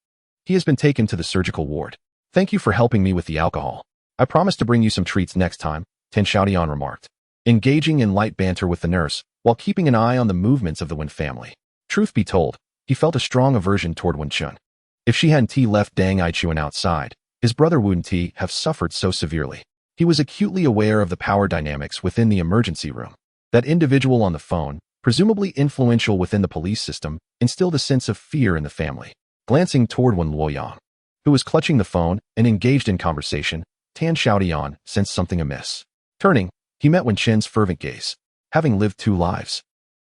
He has been taken to the surgical ward. Thank you for helping me with the alcohol. I promise to bring you some treats next time." Tan Xiaotian remarked, engaging in light banter with the nurse while keeping an eye on the movements of the Wen family. Truth be told, he felt a strong aversion toward Wen Chun. If she hadn't left Dang Aichuan outside, his brother wouldn't have suffered so severely. He was acutely aware of the power dynamics within the emergency room. That individual on the phone, presumably influential within the police system, instilled a sense of fear in the family. Glancing toward Wen Luoyang, who was clutching the phone and engaged in conversation, Tan Xiaotian sensed something amiss. Turning, he met Wen Chen's fervent gaze. Having lived 2 lives,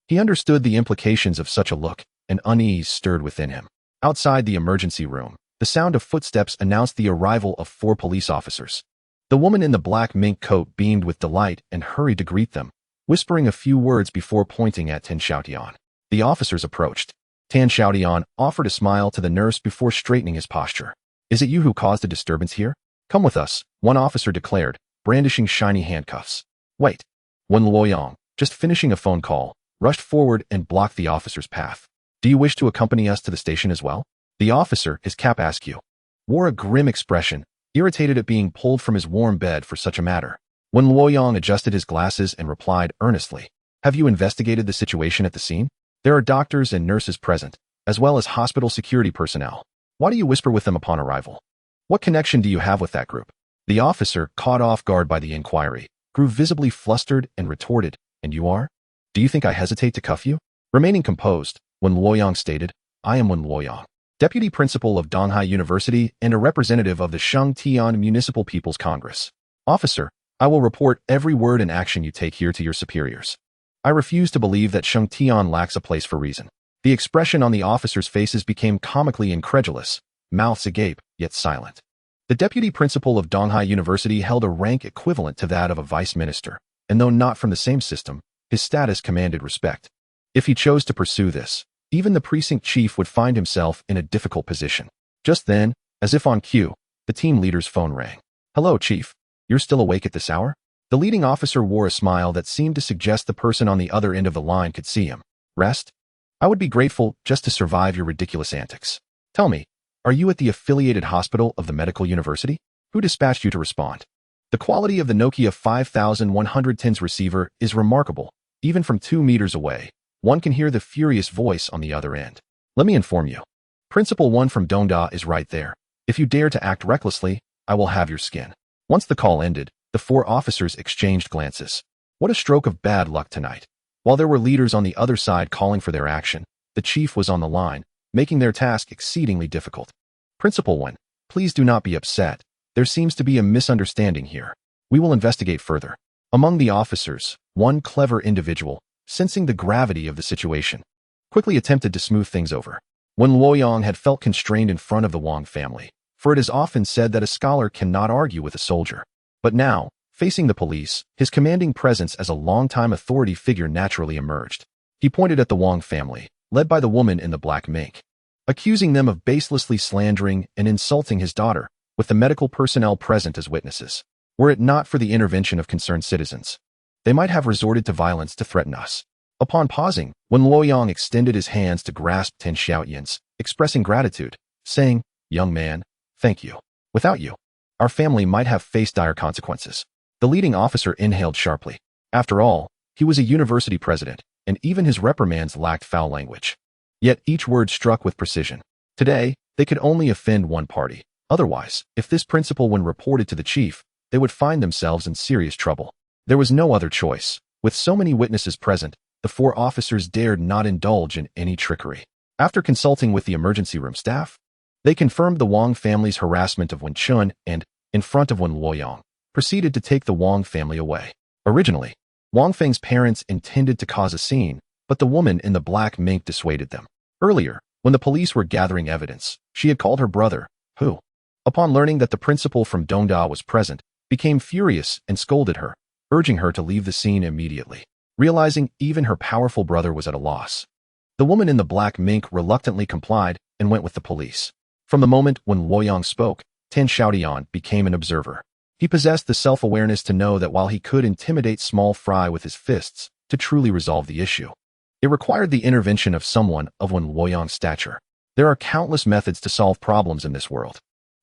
he understood the implications of such a look, and unease stirred within him. Outside the emergency room, the sound of footsteps announced the arrival of 4 police officers. The woman in the black mink coat beamed with delight and hurried to greet them, whispering a few words before pointing at Tan Xiaotian. The officers approached. Tan Xiaotian offered a smile to the nurse before straightening his posture. Is it you who caused the disturbance here? Come with us, one officer declared, brandishing shiny handcuffs. Wait. Wen Luoyang, just finishing a phone call, rushed forward and blocked the officer's path. Do you wish to accompany us to the station as well? The officer, his cap askew, wore a grim expression, irritated at being pulled from his warm bed for such a matter. Wen Luoyang adjusted his glasses and replied earnestly, have you investigated the situation at the scene? There are doctors and nurses present, as well as hospital security personnel. Why do you whisper with them upon arrival? What connection do you have with that group? The officer, caught off guard by the inquiry, grew visibly flustered and retorted, and you are? Do you think I hesitate to cuff you? Remaining composed, Wen Luoyang stated, I am Wen Luoyang, deputy principal of Donghai University and a representative of the Xiaotian Municipal People's Congress. Officer, I will report every word and action you take here to your superiors. I refuse to believe that Xiaotian lacks a place for reason. The expression on the officers' faces became comically incredulous, mouths agape, yet silent. The deputy principal of Donghai University held a rank equivalent to that of a vice minister, and though not from the same system, his status commanded respect. If he chose to pursue this, even the precinct chief would find himself in a difficult position. Just then, as if on cue, the team leader's phone rang. Hello, Chief. You're still awake at this hour? The leading officer wore a smile that seemed to suggest the person on the other end of the line could see him. Rest? I would be grateful just to survive your ridiculous antics. Tell me, are you at the affiliated hospital of the medical university? Who dispatched you to respond? The quality of the Nokia 5110's receiver is remarkable. Even from 2 meters away, one can hear the furious voice on the other end. Let me inform you. Principal 1 from Dongda is right there. If you dare to act recklessly, I will have your skin. Once the call ended, the 4 officers exchanged glances. What a stroke of bad luck tonight. While there were leaders on the other side calling for their action, the chief was on the line, making their task exceedingly difficult. Principal 1, please do not be upset. There seems to be a misunderstanding here. We will investigate further. Among the officers, one clever individual, sensing the gravity of the situation, quickly attempted to smooth things over. Wen Luoyang had felt constrained in front of the Wang family, for it is often said that a scholar cannot argue with a soldier. But now, facing the police, his commanding presence as a long-time authority figure naturally emerged. He pointed at the Wang family, led by the woman in the black mink, accusing them of baselessly slandering and insulting his daughter, with the medical personnel present as witnesses. Were it not for the intervention of concerned citizens, they might have resorted to violence to threaten us. Upon pausing, Wen Luoyang extended his hands to grasp Tan Xiaotian's, expressing gratitude, saying, young man, thank you. Without you, our family might have faced dire consequences. The leading officer inhaled sharply. After all, he was a university president, and even his reprimands lacked foul language. Yet each word struck with precision. Today, they could only offend one party. Otherwise, if this principal when reported to the chief, they would find themselves in serious trouble. There was no other choice. With so many witnesses present, the 4 officers dared not indulge in any trickery. After consulting with the emergency room staff, they confirmed the Wang family's harassment of Wen Chun and, in front of Wen Luoyang, proceeded to take the Wang family away. Originally, Wang Feng's parents intended to cause a scene, but the woman in the black mink dissuaded them. Earlier, when the police were gathering evidence, she had called her brother, who, upon learning that the principal from Dongda was present, became furious and scolded her, urging her to leave the scene immediately. Realizing even her powerful brother was at a loss, the woman in the black mink reluctantly complied and went with the police. From the moment when Luoyang spoke, Tan Xiaotian became an observer. He possessed the self-awareness to know that while he could intimidate small fry with his fists, to truly resolve the issue, it required the intervention of someone of Wen Luoyang's stature. There are countless methods to solve problems in this world.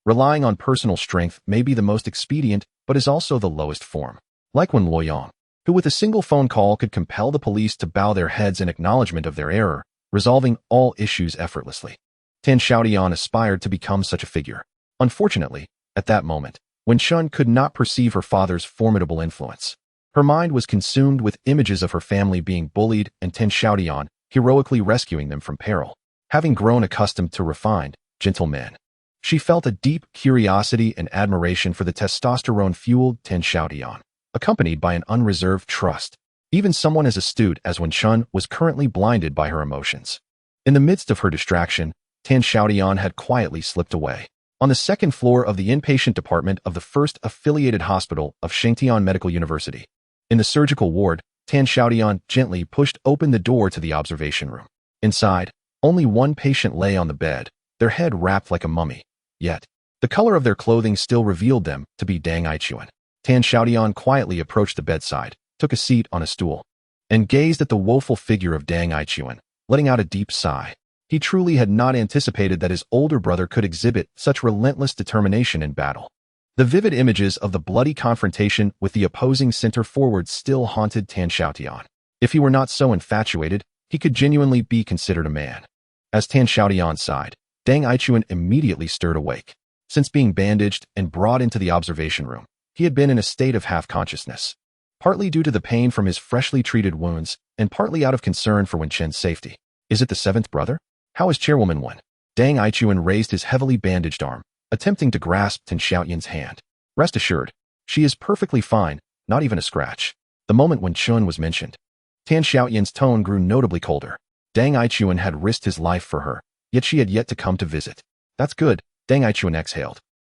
Relying on personal strength may be the most expedient, but is also the lowest form. like when Luoyang, who with a single phone call could compel the police to bow their heads in acknowledgement of their error, resolving all issues effortlessly. Tan Xiaotian aspired to become such a figure. Unfortunately, at that moment, when Shun could not perceive her father's formidable influence, her mind was consumed with images of her family being bullied and Tan Xiaotian heroically rescuing them from peril. Having grown accustomed to refined, gentle men, she felt a deep curiosity and admiration for the testosterone-fueled Tan Xiaotian, accompanied by an unreserved trust. Even someone as astute as Wen Chun was currently blinded by her emotions. In the midst of her distraction, Tan Xiaotian had quietly slipped away. On the second floor of the inpatient department of the first affiliated hospital of Xiaotian Medical University. In the surgical ward, Tan Xiaotian gently pushed open the door to the observation room. Inside, only one patient lay on the bed, their head wrapped like a mummy. Yet, the color of their clothing still revealed them to be Dang Aichuan. Tan Xiaotian quietly approached the bedside, took a seat on a stool, and gazed at the woeful figure of Dang Aichuan, letting out a deep sigh. He truly had not anticipated that his older brother could exhibit such relentless determination in battle. The vivid images of the bloody confrontation with the opposing center forward still haunted Tan Xiaotian. If he were not so infatuated, he could genuinely be considered a man. As Tan Xiaotian sighed, Dang Aichuan immediately stirred awake. Since being bandaged and brought into the observation room, he had been in a state of half-consciousness, partly due to the pain from his freshly treated wounds and partly out of concern for Wen Chen's safety. Is it the seventh brother? How is Chairwoman Wen? Dang Aichuan raised his heavily bandaged arm, attempting to grasp Tan Xiaotian's hand. Rest assured, she is perfectly fine, not even a scratch. The moment when Chun was mentioned, Tan Xiaotian's tone grew notably colder. Dang Aichuan had risked his life for her, yet she had yet to come to visit. That's good, Dang Aichuan exhaled,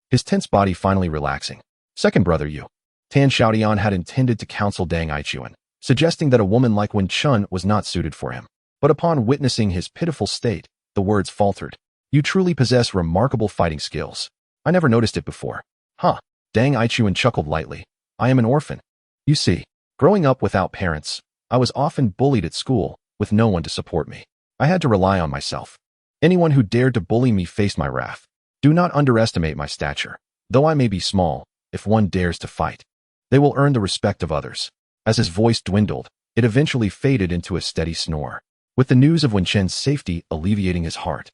his tense body finally relaxing. Second brother you. Tan Xiaotian had intended to counsel Dang Aichuan, suggesting that a woman like Wen Chun was not suited for him. But upon witnessing his pitiful state, the words faltered. You truly possess remarkable fighting skills. I never noticed it before. Huh. Dang Aichuan chuckled lightly. I am an orphan. You see, growing up without parents, I was often bullied at school, with no one to support me. I had to rely on myself. Anyone who dared to bully me faced my wrath. Do not underestimate my stature. Though I may be small, if one dares to fight, they will earn the respect of others. As his voice dwindled, it eventually faded into a steady snore. With the news of Wen Chen's safety alleviating his heart,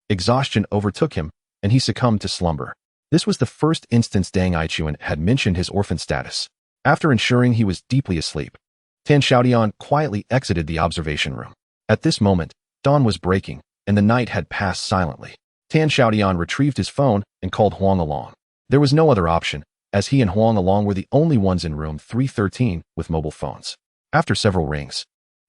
exhaustion overtook him, and he succumbed to slumber. This was the first instance Dang Aichuan had mentioned his orphan status. After ensuring he was deeply asleep, Tan Xiaotian quietly exited the observation room. At this moment, dawn was breaking, and the night had passed silently. Tan Xiaotian retrieved his phone and called Huang Along. There was no other option, as he and Huang Along were the only ones in room 313 with mobile phones. After several rings,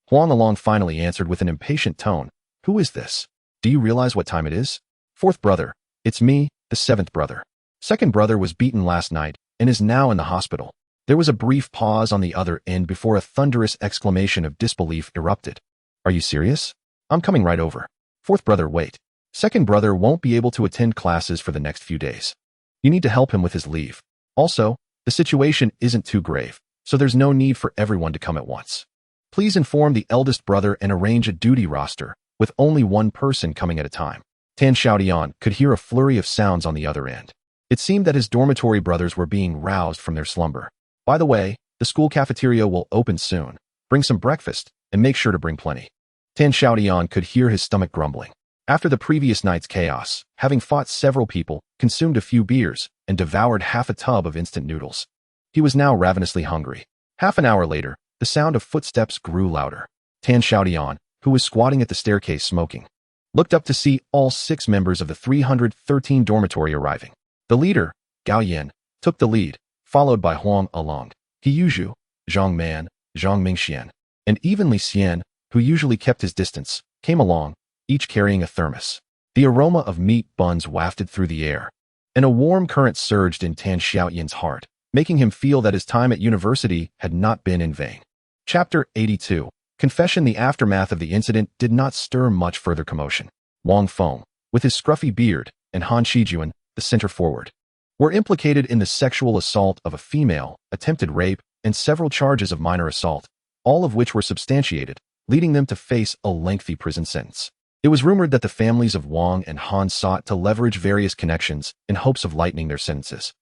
Huang Along finally answered with an impatient tone. Who is this? Do you realize what time it is? Fourth brother. It's me, the seventh brother. Second brother was beaten last night and is now in the hospital. There was a brief pause on the other end before a thunderous exclamation of disbelief erupted. Are you serious? I'm coming right over. Fourth brother, wait. Second brother won't be able to attend classes for the next few days. You need to help him with his leave. Also, the situation isn't too grave, so there's no need for everyone to come at once. Please inform the eldest brother and arrange a duty roster, with only one person coming at a time. Tan Xiaotian could hear a flurry of sounds on the other end. It seemed that his dormitory brothers were being roused from their slumber. By the way, the school cafeteria will open soon. Bring some breakfast, and make sure to bring plenty. Tan Xiaotian could hear his stomach grumbling. After the previous night's chaos, having fought several people, consumed a few beers, and devoured half a tub of instant noodles, he was now ravenously hungry. Half an hour later, the sound of footsteps grew louder. Tan Xiaotian, who was squatting at the staircase smoking, looked up to see all 6 members of the 313 dormitory arriving. The leader, Gao Yin, took the lead, followed by Huang Along, He Yuzhu, Zhang Man, Zhang Mingxian, and even Li Xian, who usually kept his distance, came along, each carrying a thermos. The aroma of meat buns wafted through the air, and a warm current surged in Tan Xiaotian's heart, making him feel that his time at university had not been in vain. Chapter 82. Confession. The aftermath of the incident did not stir much further commotion. Wang Feng, with his scruffy beard, and Han Shijuan, the center forward, were implicated in the sexual assault of a female, attempted rape, and several charges of minor assault, all of which were substantiated, leading them to face a lengthy prison sentence. It was rumored that the families of Wang and Han sought to leverage various connections in hopes of lightening their sentences.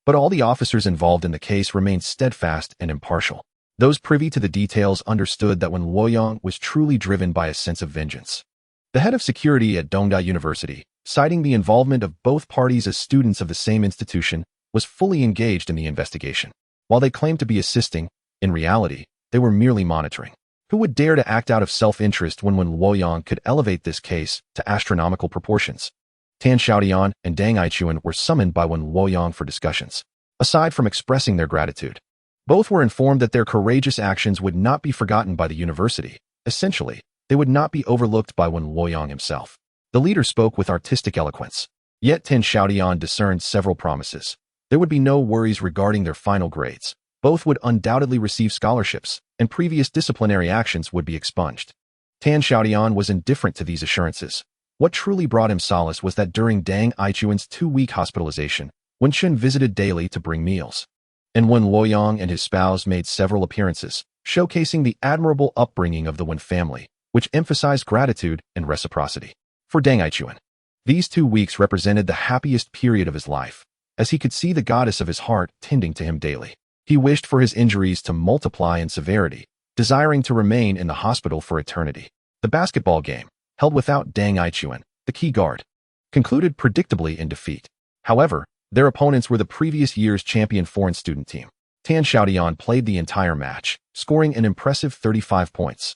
But all the officers involved in the case remained steadfast and impartial. Those privy to the details understood that when Luoyang was truly driven by a sense of vengeance. The head of security at Dongda University, citing the involvement of both parties as students of the same institution, was fully engaged in the investigation. While they claimed to be assisting, in reality, they were merely monitoring. Who would dare to act out of self-interest when Luoyang could elevate this case to astronomical proportions? Tan Xiaotian and Dang Aichuan were summoned by Luoyang for discussions. Aside from expressing their gratitude, both were informed that their courageous actions would not be forgotten by the university. Essentially, they would not be overlooked by Luoyang himself. The leader spoke with artistic eloquence. Yet Tan Xiaotian discerned several promises. There would be no worries regarding their final grades. Both would undoubtedly receive scholarships, and previous disciplinary actions would be expunged. Tan Xiaotian was indifferent to these assurances. What truly brought him solace was that during Dang Aichuan's 2-week hospitalization, Wen Chun visited daily to bring meals. And when Luoyang and his spouse made several appearances, showcasing the admirable upbringing of the Wen family, which emphasized gratitude and reciprocity. For Dang Aichuan, these 2 weeks represented the happiest period of his life, as he could see the goddess of his heart tending to him daily. He wished for his injuries to multiply in severity, desiring to remain in the hospital for eternity. The basketball game, held without Dang Aichuan, the key guard, concluded predictably in defeat. However, their opponents were the previous year's champion foreign student team. Tan Xiaotian played the entire match, scoring an impressive 35 points,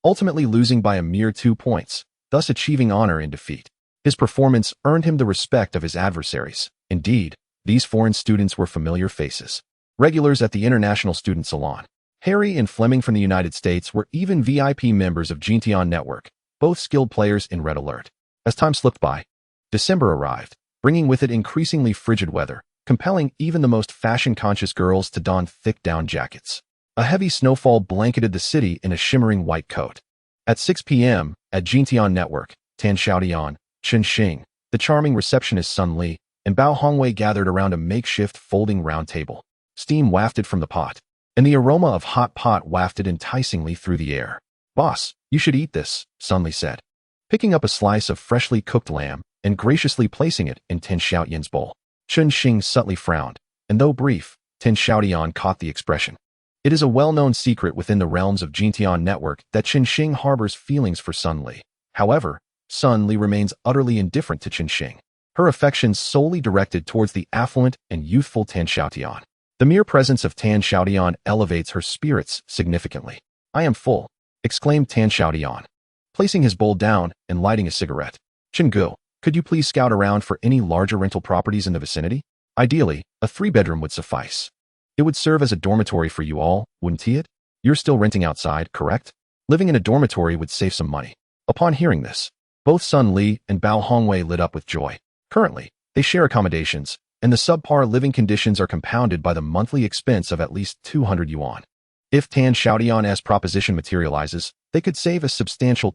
ultimately losing by a mere 2 points, thus achieving honor in defeat. His performance earned him the respect of his adversaries. Indeed, these foreign students were familiar faces. Regulars at the International Student Salon. Harry and Fleming from the United States were even VIP members of Xiaotian Network, both skilled players in red alert. As time slipped by, December arrived, bringing with it increasingly frigid weather, compelling even the most fashion-conscious girls to don thick down jackets. A heavy snowfall blanketed the city in a shimmering white coat. At 6 p.m., at Xiaotian Network, Tan Xiaotian, Chen Xing, the charming receptionist Sun Li, and Bao Hongwei gathered around a makeshift folding round table. Steam wafted from the pot, and the aroma of hot pot wafted enticingly through the air. "Boss, you should eat this," Sun Li said, picking up a slice of freshly cooked lamb and graciously placing it in Tan Xiaotian's bowl. Chen Xing subtly frowned, and though brief, Tan Xiaotian caught the expression. It is a well-known secret within the realms of Xiaotian Network that Chen Xing harbors feelings for Sun Li. However, Sun Li remains utterly indifferent to Chen Xing, her affections solely directed towards the affluent and youthful Tan Xiaotian. The mere presence of Tan Xiaotian elevates her spirits significantly. "I am full," exclaimed Tan Xiaotian, placing his bowl down and lighting a cigarette. "Chen Gu, could you please scout around for any larger rental properties in the vicinity? Ideally, a 3-bedroom would suffice. It would serve as a dormitory for you all, wouldn't it? You're still renting outside, correct? Living in a dormitory would save some money." Upon hearing this, both Sun Li and Bao Hongwei lit up with joy. Currently, they share accommodations, and the subpar living conditions are compounded by the monthly expense of at least 200 yuan. If Tan Xiaotian's proposition materializes, they could save a substantial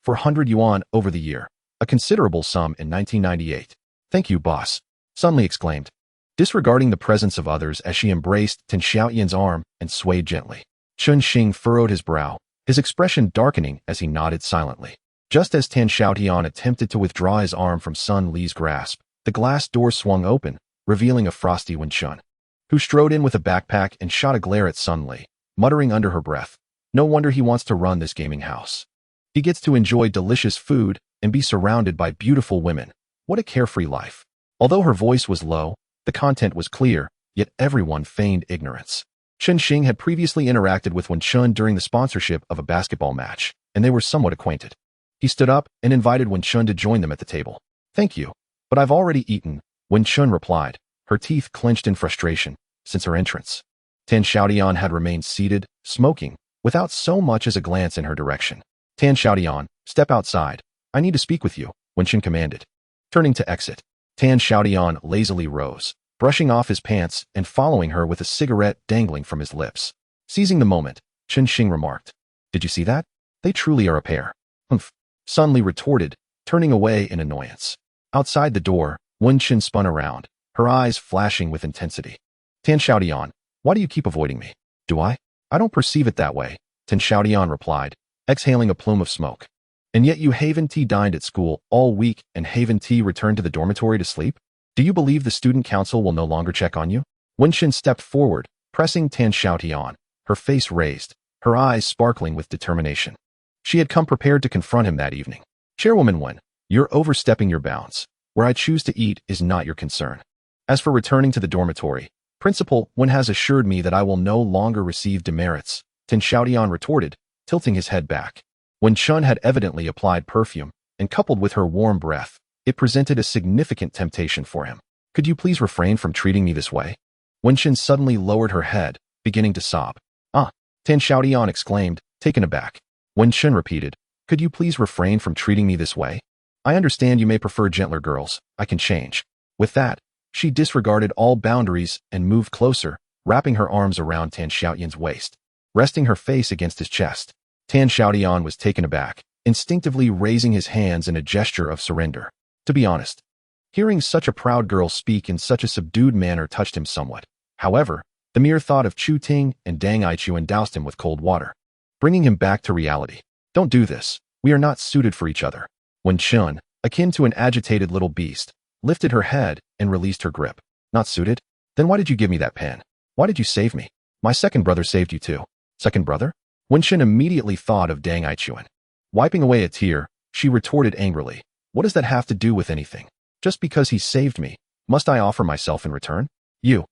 400 yuan over the year, a considerable sum in 1998. "Thank you, boss," Sun Li exclaimed, disregarding the presence of others as she embraced Tan Xiaotian's arm and swayed gently. Chen Xing furrowed his brow, his expression darkening as he nodded silently. Just as Tan Xiaotian attempted to withdraw his arm from Sun Li's grasp, the glass door swung open, revealing a frosty Wen Chun, who strode in with a backpack and shot a glare at Sun Li, muttering under her breath, "No wonder he wants to run this gaming house. He gets to enjoy delicious food and be surrounded by beautiful women. What a carefree life." Although her voice was low, the content was clear, yet everyone feigned ignorance. Chen Xing had previously interacted with Wen Chun during the sponsorship of a basketball match, and they were somewhat acquainted. He stood up and invited Wen Chun to join them at the table. "Thank you, but I've already eaten," Wen Chun replied, her teeth clenched in frustration. Since her entrance, Tan Xiaotian had remained seated, smoking, without so much as a glance in her direction. "Tan Xiaotian, step outside. I need to speak with you," Wen Chun commanded. Turning to exit, Tan Xiaotian lazily rose, brushing off his pants and following her with a cigarette dangling from his lips. Seizing the moment, Chen Xing remarked, "Did you see that? They truly are a pair." "Humph," Sun Li retorted, turning away in annoyance. Outside the door, Wen Chun spun around, her eyes flashing with intensity. "Tan Xiaotian, why do you keep avoiding me?" "Do I? I don't perceive it that way," Tan Xiaotian replied, exhaling a plume of smoke. "And yet you Haven T dined at school all week and Haven T returned to the dormitory to sleep?" Do you believe the student council will no longer check on you? Wenxin stepped forward, pressing Tan Xiaotian, her face raised, her eyes sparkling with determination. She had come prepared to confront him that evening. Chairwoman Wen, you're overstepping your bounds. Where I choose to eat is not your concern. As for returning to the dormitory, Principal Wen has assured me that I will no longer receive demerits, Tan Xiaotian retorted, tilting his head back. When Chun had evidently applied perfume, and coupled with her warm breath, it presented a significant temptation for him. Could you please refrain from treating me this way? Wenxin suddenly lowered her head, beginning to sob. Ah, Tan Xiaotian exclaimed, taken aback. Wenxin repeated, could you please refrain from treating me this way? I understand you may prefer gentler girls. I can change. With that, she disregarded all boundaries and moved closer, wrapping her arms around Tan Xiaotian's waist, resting her face against his chest. Tan Xiaotian was taken aback, instinctively raising his hands in a gesture of surrender. To be honest, hearing such a proud girl speak in such a subdued manner touched him somewhat. However, the mere thought of Chu Ting and Dang Aichuan doused him with cold water, bringing him back to reality. Don't do this. We are not suited for each other. When Chun, akin to an agitated little beast, lifted her head and released her grip. Not suited? Then why did you give me that pen? Why did you save me? My second brother saved you too. Second brother? Wenxin immediately thought of Dang Aichuan. Wiping away a tear, she retorted angrily. What does that have to do with anything? Just because he saved me, must I offer myself in return? You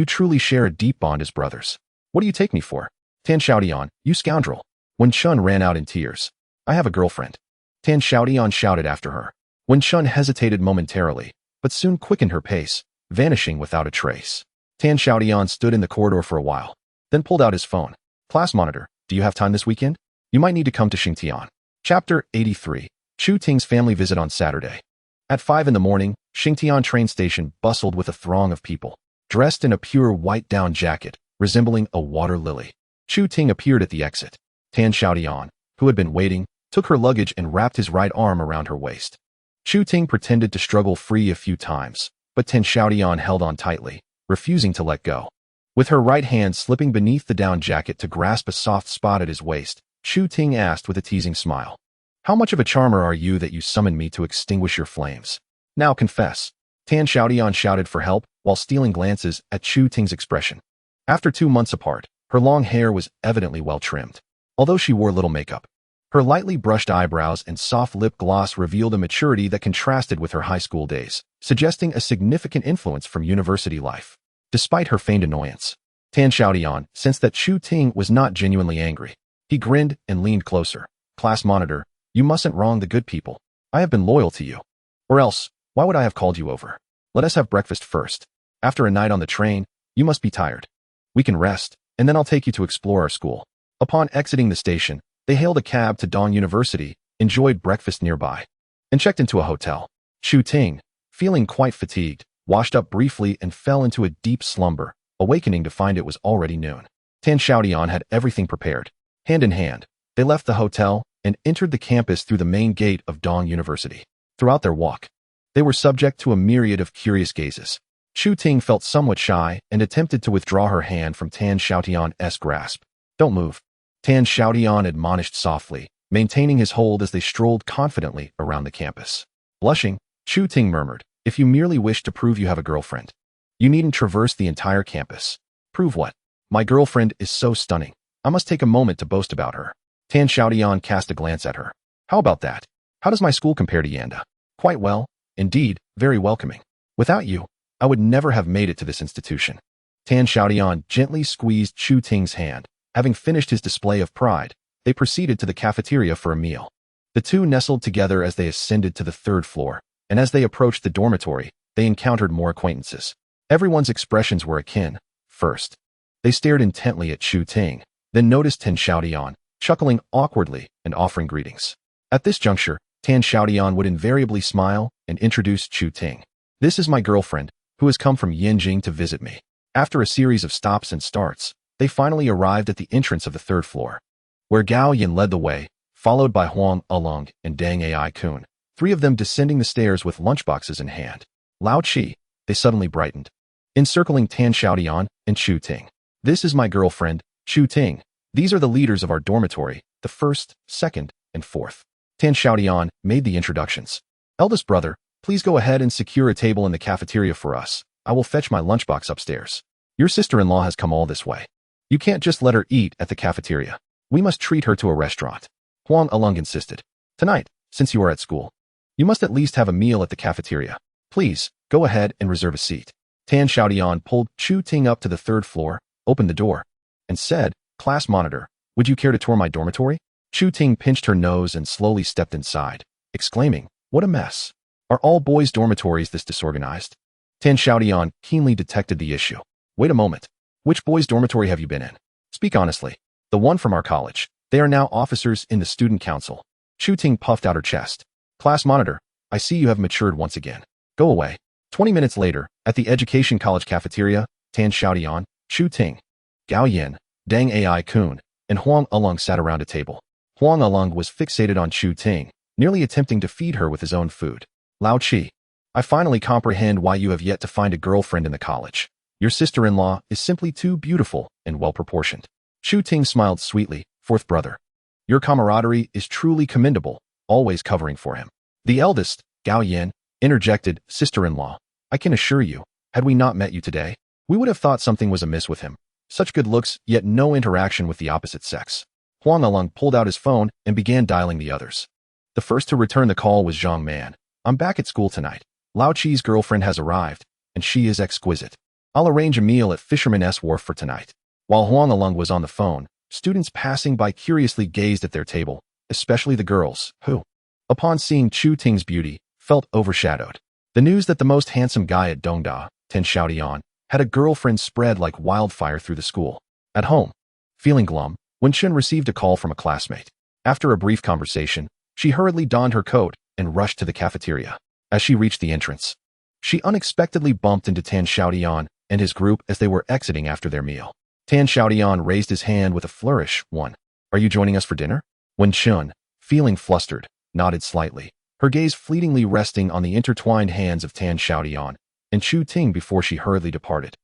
truly share a deep bond as brothers. What do you take me for? Tan Xiaotian, you scoundrel. When Chun ran out in tears. I have a girlfriend. Tan Xiaotian shouted after her. When Chun hesitated momentarily, but soon quickened her pace, vanishing without a trace. Tan Xiaotian stood in the corridor for a while, then pulled out his phone. Class monitor, do you have time this weekend? You might need to come to Xingtian. Chapter 83. Chu Ting's family visit on Saturday. At 5 in the morning, Xingtian train station bustled with a throng of people, dressed in a pure white down jacket, resembling a water lily. Chu Ting appeared at the exit. Tan Xiaotian, who had been waiting, took her luggage and wrapped his right arm around her waist. Chu Ting pretended to struggle free a few times, but Tan Xiaotian held on tightly, refusing to let go. With her right hand slipping beneath the down jacket to grasp a soft spot at his waist, Chu Ting asked with a teasing smile. How much of a charmer are you that you summoned me to extinguish your flames? Now confess. Tan Xiaotian shouted for help while stealing glances at Chu Ting's expression. After 2 months apart, her long hair was evidently well trimmed, although she wore little makeup. Her lightly brushed eyebrows and soft lip gloss revealed a maturity that contrasted with her high school days, suggesting a significant influence from university life. Despite her feigned annoyance, Tan Xiaotian sensed that Chu Ting was not genuinely angry. He grinned and leaned closer. Class monitor, you mustn't wrong the good people. I have been loyal to you. Or else, why would I have called you over? Let us have breakfast first. After a night on the train, you must be tired. We can rest, and then I'll take you to explore our school. Upon exiting the station, they hailed a cab to Dong University, enjoyed breakfast nearby, and checked into a hotel. Chu Ting, feeling quite fatigued, washed up briefly and fell into a deep slumber, awakening to find it was already noon. Tan Xiaotian had everything prepared. Hand in hand, they left the hotel and entered the campus through the main gate of Dong University. Throughout their walk, they were subject to a myriad of curious gazes. Chu Ting felt somewhat shy and attempted to withdraw her hand from Tan Xiaotian's grasp. Don't move. Tan Xiaotian admonished softly, maintaining his hold as they strolled confidently around the campus. Blushing, Chu Ting murmured, if you merely wish to prove you have a girlfriend, you needn't traverse the entire campus. Prove what? My girlfriend is so stunning. I must take a moment to boast about her. Tan Xiaotian cast a glance at her. How about that? How does my school compare to Yanda? Quite well. Indeed, very welcoming. Without you, I would never have made it to this institution. Tan Xiaotian gently squeezed Chu Ting's hand. Having finished his display of pride, they proceeded to the cafeteria for a meal. The two nestled together as they ascended to the 3rd floor, and as they approached the dormitory, they encountered more acquaintances. Everyone's expressions were akin. First, they stared intently at Chu Ting, then noticed Tan Xiaotian, chuckling awkwardly and offering greetings. At this juncture, Tan Xiaotian would invariably smile and introduce Chu Ting. This is my girlfriend, who has come from Yanjing to visit me. After a series of stops and starts, they finally arrived at the entrance of the 3rd floor, where Gao Yin led the way, followed by Huang Along and Dang Ai Kun, 3 of them descending the stairs with lunchboxes in hand. Lao Chi, they suddenly brightened, encircling Tan Xiaotian and Chu Ting. This is my girlfriend, Chu Ting. These are the leaders of our dormitory, the 1st, 2nd, and 4th. Tan Xiaotian made the introductions. Eldest brother, Please go ahead and secure a table in the cafeteria for us. I will fetch my lunchbox upstairs. Your sister-in-law has come all this way. You can't just let her eat at the cafeteria. We must treat her to a restaurant. Huang Along insisted. Tonight, since you are at school, you must at least have a meal at the cafeteria. Please, go ahead and reserve a seat. Tan Xiaotian pulled Chu Ting up to the third floor, opened the door, and said, Class monitor, would you care to tour my dormitory? Chu Ting pinched her nose and slowly stepped inside, exclaiming, what a mess. Are all boys' dormitories this disorganized? Tan Xiaotian keenly detected the issue. Wait a moment. Which boys' dormitory have you been in? Speak honestly. The one from our college. They are now officers in the student council. Chu Ting puffed out her chest. Class monitor, I see you have matured once again. Go away. 20 minutes later, at the education college cafeteria, Tan Xiaotian, Chu Ting, Gao Yin, Deng Ai Kun, and Huang Along sat around a table. Huang Along was fixated on Chu Ting, nearly attempting to feed her with his own food. Lao Qi, I finally comprehend why you have yet to find a girlfriend in the college. Your sister-in-law is simply too beautiful and well-proportioned. Chu Ting smiled sweetly, fourth brother. Your camaraderie is truly commendable, always covering for him. The eldest, Gao Yin, interjected, sister-in-law, I can assure you, had we not met you today, we would have thought something was amiss with him. Such good looks, yet no interaction with the opposite sex. Huang Along pulled out his phone and began dialing the others. The first to return the call was Zhang Man. I'm back at school tonight. Lao Qi's girlfriend has arrived, and she is exquisite. I'll arrange a meal at Fisherman's Wharf for tonight. While Huang Along was on the phone, students passing by curiously gazed at their table, especially the girls, who, upon seeing Chu Ting's beauty, felt overshadowed. The news that the most handsome guy at Dongda, Tan Xiaotian, had a girlfriend spread like wildfire through the school. At home, feeling glum, Wen Chun received a call from a classmate. After a brief conversation, she hurriedly donned her coat and rushed to the cafeteria. As she reached the entrance, she unexpectedly bumped into Tan Xiaotian and his group as they were exiting after their meal. Tan Xiaotian raised his hand with a flourish. One, are you joining us for dinner? Wen Chun, feeling flustered, nodded slightly, her gaze fleetingly resting on the intertwined hands of Tan Xiaotian and Chu Ting before she hurriedly departed,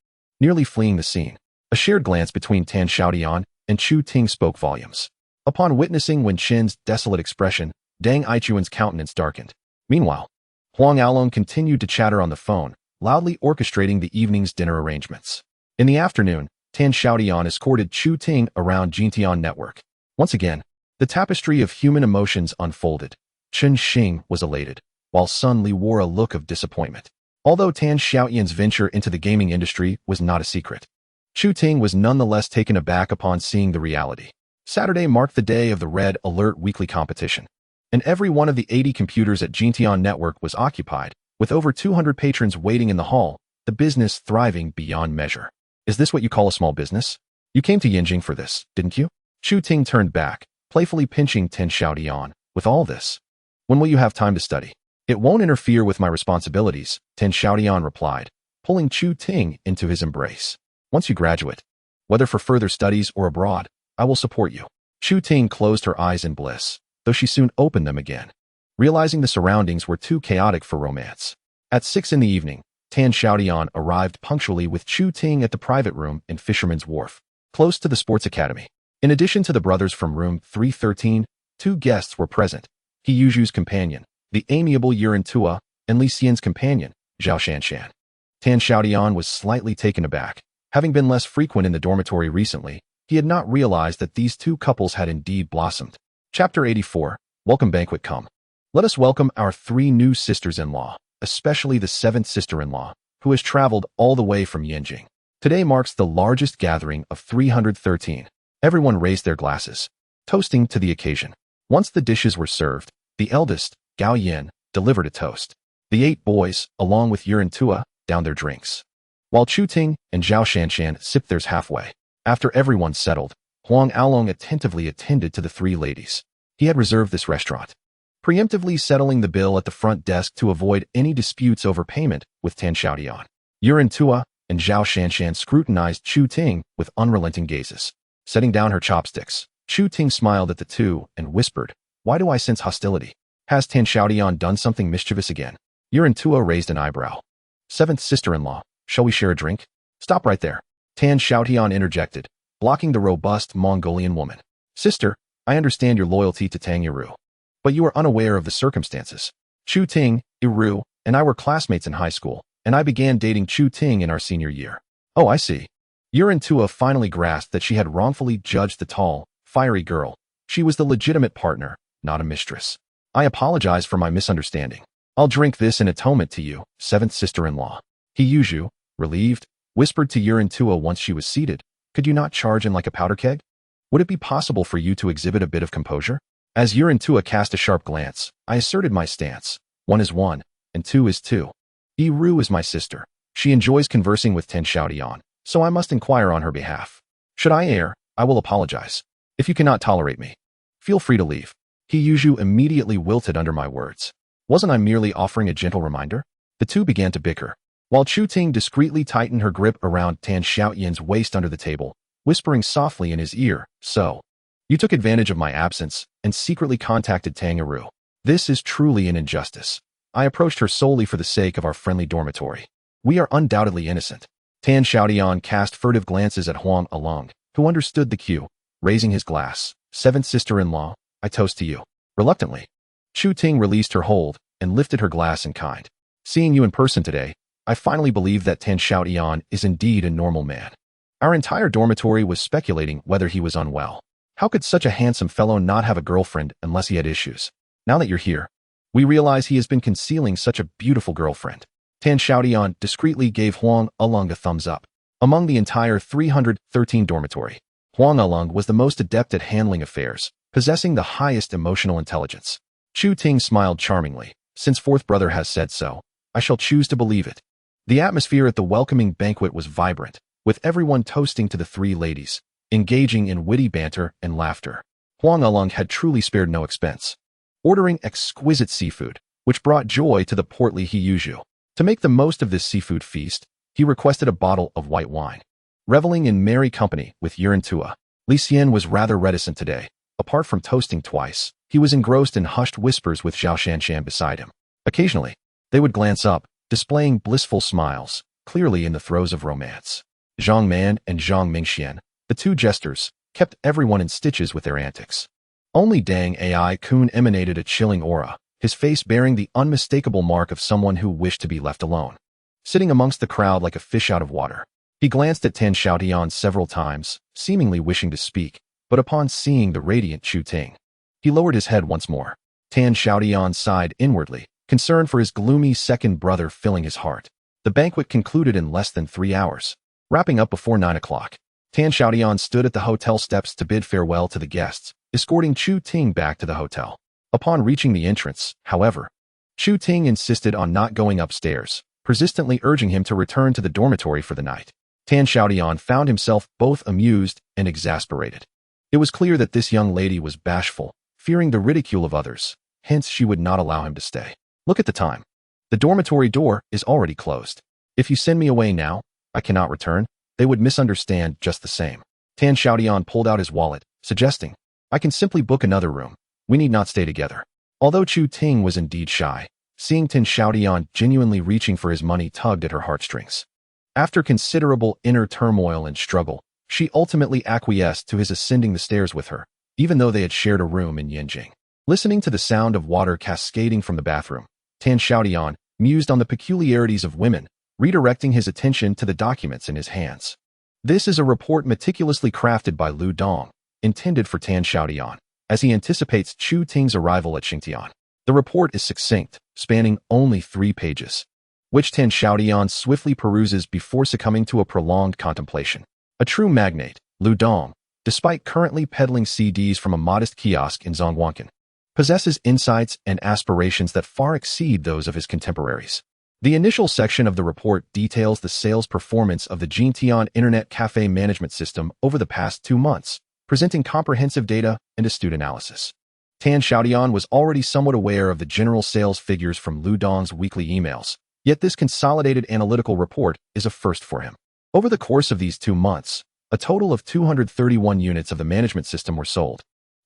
nearly fleeing the scene. A shared glance between Tan Xiaotian and Chu Ting spoke volumes. Upon witnessing Wen Chin's desolate expression, Deng Aichuan's countenance darkened. Meanwhile, Huang Aolong continued to chatter on the phone, loudly orchestrating the evening's dinner arrangements. In the afternoon, Tan Xiaotian escorted Chu Ting around Jintian Network. Once again, the tapestry of human emotions unfolded. Chen Xing was elated, while Sun Li wore a look of disappointment. Although Tan Xiaotian's venture into the gaming industry was not a secret, Chu Ting was nonetheless taken aback upon seeing the reality. Saturday marked the day of the Red Alert weekly competition, and every one of the 80 computers at Jintian Network was occupied, with over 200 patrons waiting in the hall, the business thriving beyond measure. Is this what you call a small business? You came to Yinjing for this, didn't you? Chu Ting turned back, playfully pinching Tan Xiaotian. With all this, when will you have time to study? It won't interfere with my responsibilities, Tan Xiaotian replied, pulling Chu Ting into his embrace. Once you graduate, whether for further studies or abroad, I will support you. Chu Ting closed her eyes in bliss, though she soon opened them again, realizing the surroundings were too chaotic for romance. At 6 in the evening, Tan Xiaotian arrived punctually with Chu Ting at the private room in Fisherman's Wharf, close to the sports academy. In addition to the brothers from room 313, 2 guests were present. He Yuzhu's companion, the amiable Yuran Tua, and Li Xian's companion, Zhao Shanshan. Tan Xiaotian was slightly taken aback. Having been less frequent in the dormitory recently, he had not realized that these 2 couples had indeed blossomed. Chapter 84, Welcome Banquet Come. Let us welcome our 3 new sisters-in-law, especially the 7th sister-in-law, who has traveled all the way from Yinjing. Today marks the largest gathering of 313. Everyone raised their glasses, toasting to the occasion. Once the dishes were served, the eldest, Gao Yin, delivered a toast. The 8 boys, along with Yuran Tua, downed their drinks, while Chu Ting and Zhao Shanshan sipped theirs halfway. After everyone settled, Huang Aolong attentively attended to the 3 ladies. He had reserved this restaurant, preemptively settling the bill at the front desk to avoid any disputes over payment with Tan Xiaotian. Yuran Tua and Zhao Shanshan scrutinized Chu Ting with unrelenting gazes. Setting down her chopsticks, Chu Ting smiled at the 2 and whispered, Why do I sense hostility? Has Tan Xiaotian done something mischievous again? Yuran Tua raised an eyebrow. 7th sister-in-law, shall we share a drink? Stop right there. Tan Xiaotian interjected, blocking the robust Mongolian woman. Sister, I understand your loyalty to Tang Yiru, but you are unaware of the circumstances. Chu Ting, Yiru, and I were classmates in high school, and I began dating Chu Ting in our senior year. Oh, I see. Yurin Tua finally grasped that she had wrongfully judged the tall, fiery girl. She was the legitimate partner, not a mistress. I apologize for my misunderstanding. I'll drink this in atonement to you, seventh sister-in-law. He Yuju, relieved, whispered to Yurin Tua once she was seated. Could you not charge in like a powder keg? Would it be possible for you to exhibit a bit of composure? As Yurin Tua cast a sharp glance, I asserted my stance. 1 is 1, and 2 is 2. Yi-Ru is my sister. She enjoys conversing with Ten Xiaotian, so I must inquire on her behalf. Should I err, I will apologize. If you cannot tolerate me, feel free to leave. He-Yuju immediately wilted under my words. Wasn't I merely offering a gentle reminder? The two began to bicker, while Chu Ting discreetly tightened her grip around Tan Xiaotian's waist under the table, whispering softly in his ear, so, you took advantage of my absence and secretly contacted Tang Eru. This is truly an injustice. I approached her solely for the sake of our friendly dormitory. We are undoubtedly innocent. Tan Xiaotian cast furtive glances at Huang Along, who understood the cue, raising his glass. Seventh sister-in-law, I toast to you. Reluctantly, Chu Ting released her hold and lifted her glass in kind. Seeing you in person today, I finally believe that Tan Xiaotian is indeed a normal man. Our entire dormitory was speculating whether he was unwell. How could such a handsome fellow not have a girlfriend unless he had issues? Now that you're here, we realize he has been concealing such a beautiful girlfriend. Tan Xiaotian discreetly gave Huang Along a thumbs up. Among the entire 313 dormitory, Huang Along was the most adept at handling affairs, possessing the highest emotional intelligence. Chu Ting smiled charmingly. Since fourth brother has said so, I shall choose to believe it. The atmosphere at the welcoming banquet was vibrant, with everyone toasting to the three ladies, engaging in witty banter and laughter. Huang Along had truly spared no expense, ordering exquisite seafood, which brought joy to the portly He-Yuju. To make the most of this seafood feast, he requested a bottle of white wine. Reveling in merry company with Yurin Tua, Li Xian was rather reticent today. Apart from toasting twice, he was engrossed in hushed whispers with Zhao Shanshan beside him. Occasionally, they would glance up, displaying blissful smiles, clearly in the throes of romance. Zhang Man and Zhang Mingxian, the two jesters, kept everyone in stitches with their antics. Only Dang Ai Kun emanated a chilling aura, his face bearing the unmistakable mark of someone who wished to be left alone. Sitting amongst the crowd like a fish out of water, he glanced at Tan Xiaotian several times, seemingly wishing to speak, but upon seeing the radiant Chu Ting, he lowered his head once more. Tan Xiaotian sighed inwardly, concern for his gloomy second brother filling his heart. The banquet concluded in less than 3 hours, wrapping up before 9 o'clock. Tan Xiaotian stood at the hotel steps to bid farewell to the guests, escorting Chu Ting back to the hotel. Upon reaching the entrance, however, Chu Ting insisted on not going upstairs, persistently urging him to return to the dormitory for the night. Tan Xiaotian found himself both amused and exasperated. It was clear that this young lady was bashful, fearing the ridicule of others, hence she would not allow him to stay. Look at the time. The dormitory door is already closed. If you send me away now, I cannot return. They would misunderstand just the same. Tan Xiaotian pulled out his wallet, suggesting, I can simply book another room. We need not stay together. Although Chu Ting was indeed shy, seeing Tan Xiaotian genuinely reaching for his money tugged at her heartstrings. After considerable inner turmoil and struggle, she ultimately acquiesced to his ascending the stairs with her, even though they had shared a room in Yanjing. Listening to the sound of water cascading from the bathroom, Tan Xiaotian mused on the peculiarities of women, redirecting his attention to the documents in his hands. This is a report meticulously crafted by Lu Dong, intended for Tan Xiaotian, as he anticipates Chu Ting's arrival at Xingtian. The report is succinct, spanning only 3 pages, which Tan Xiaotian swiftly peruses before succumbing to a prolonged contemplation. A true magnate, Lu Dong, despite currently peddling CDs from a modest kiosk in Zhongguancun, possesses insights and aspirations that far exceed those of his contemporaries. The initial section of the report details the sales performance of the Xingtian Internet Cafe Management System over the past 2 months, presenting comprehensive data and astute analysis. Tan Xiaotian was already somewhat aware of the general sales figures from Lu Dong's weekly emails, yet this consolidated analytical report is a first for him. Over the course of these 2 months, a total of 231 units of the management system were sold,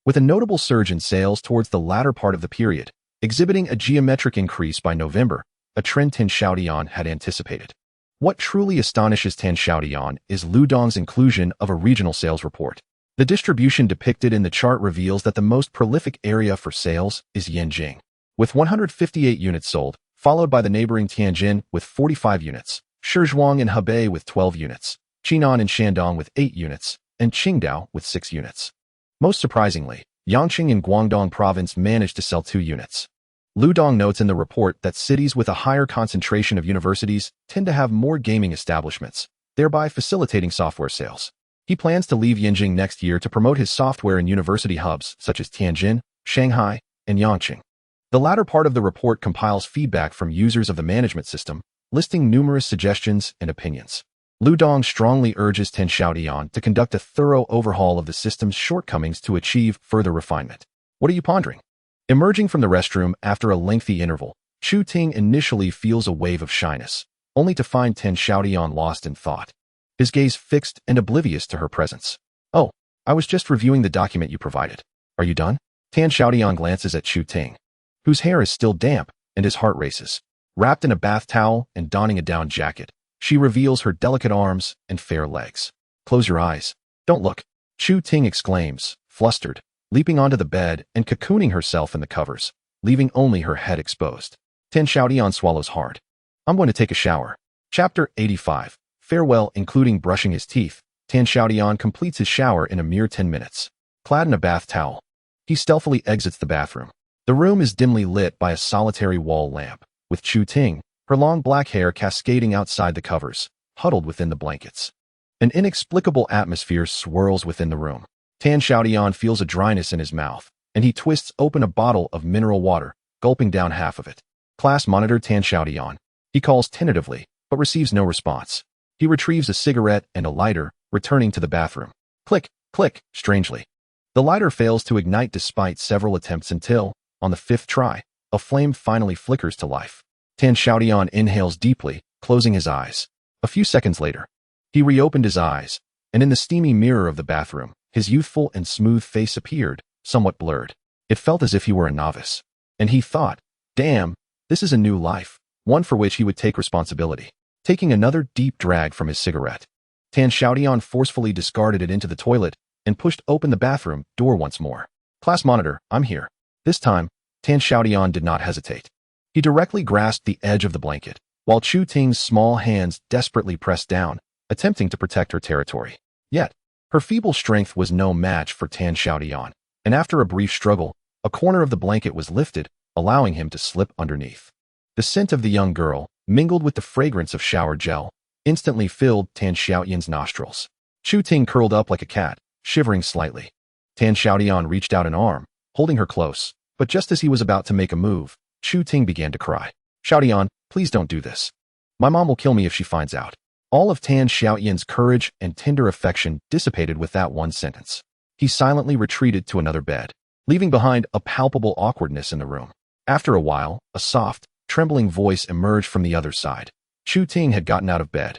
with a notable surge in sales towards the latter part of the period, exhibiting a geometric increase by November, a trend Tan Xiaotian had anticipated. What truly astonishes Tan Xiaotian is Lu Dong's inclusion of a regional sales report. The distribution depicted in the chart reveals that the most prolific area for sales is Yanjing, with 158 units sold, followed by the neighboring Tianjin with 45 units, Shizhuang and Hebei with 12 units, Jinan and Shandong with 8 units, and Qingdao with 6 units. Most surprisingly, Yangqing in Guangdong province managed to sell 2 units. Lu Dong notes in the report that cities with a higher concentration of universities tend to have more gaming establishments, thereby facilitating software sales. He plans to leave Yinjing next year to promote his software in university hubs such as Tianjin, Shanghai, and Yangqing. The latter part of the report compiles feedback from users of the management system, listing numerous suggestions and opinions. Lu Dong strongly urges Xiaotian to conduct a thorough overhaul of the system's shortcomings to achieve further refinement. What are you pondering? Emerging from the restroom after a lengthy interval, Chu Ting initially feels a wave of shyness, only to find Xiaotian lost in thought, his gaze fixed and oblivious to her presence. Oh, I was just reviewing the document you provided. Are you done? Xiaotian glances at Chu Ting, whose hair is still damp and his heart races. Wrapped in a bath towel and donning a down jacket, she reveals her delicate arms and fair legs. Close your eyes. Don't look. Chu Ting exclaims, flustered, leaping onto the bed and cocooning herself in the covers, leaving only her head exposed. Xiaotian swallows hard. I'm going to take a shower. Chapter 85. Farewell. Including brushing his teeth, Xiaotian completes his shower in a mere 10 minutes. Clad in a bath towel, he stealthily exits the bathroom. The room is dimly lit by a solitary wall lamp, with Chu Ting, her long black hair cascading outside the covers, huddled within the blankets. An inexplicable atmosphere swirls within the room. Xiaotian feels a dryness in his mouth, and he twists open a bottle of mineral water, gulping down half of it. Class monitor Xiaotian. He calls tentatively, but receives no response. He retrieves a cigarette and a lighter, returning to the bathroom. Click, click, strangely. The lighter fails to ignite despite several attempts until, on the 5th try, a flame finally flickers to life. Xiaotian inhales deeply, closing his eyes. A few seconds later, he reopened his eyes, and in the steamy mirror of the bathroom, his youthful and smooth face appeared, somewhat blurred. It felt as if he were a novice. And he thought, damn, this is a new life, one for which he would take responsibility. Taking another deep drag from his cigarette, Xiaotian forcefully discarded it into the toilet and pushed open the bathroom door once more. Class monitor, I'm here. This time, Xiaotian did not hesitate. He directly grasped the edge of the blanket, while Chu Ting's small hands desperately pressed down, attempting to protect her territory. Yet, her feeble strength was no match for Xiaotian, and after a brief struggle, a corner of the blanket was lifted, allowing him to slip underneath. The scent of the young girl, mingled with the fragrance of shower gel, instantly filled Xiaotian's nostrils. Chu Ting curled up like a cat, shivering slightly. Xiaotian reached out an arm, holding her close, but just as he was about to make a move, Chu Ting began to cry. Xiaotian, please don't do this. My mom will kill me if she finds out. All of Xiaotian's courage and tender affection dissipated with that one sentence. He silently retreated to another bed, leaving behind a palpable awkwardness in the room. After a while, a soft, trembling voice emerged from the other side. Chu Ting had gotten out of bed,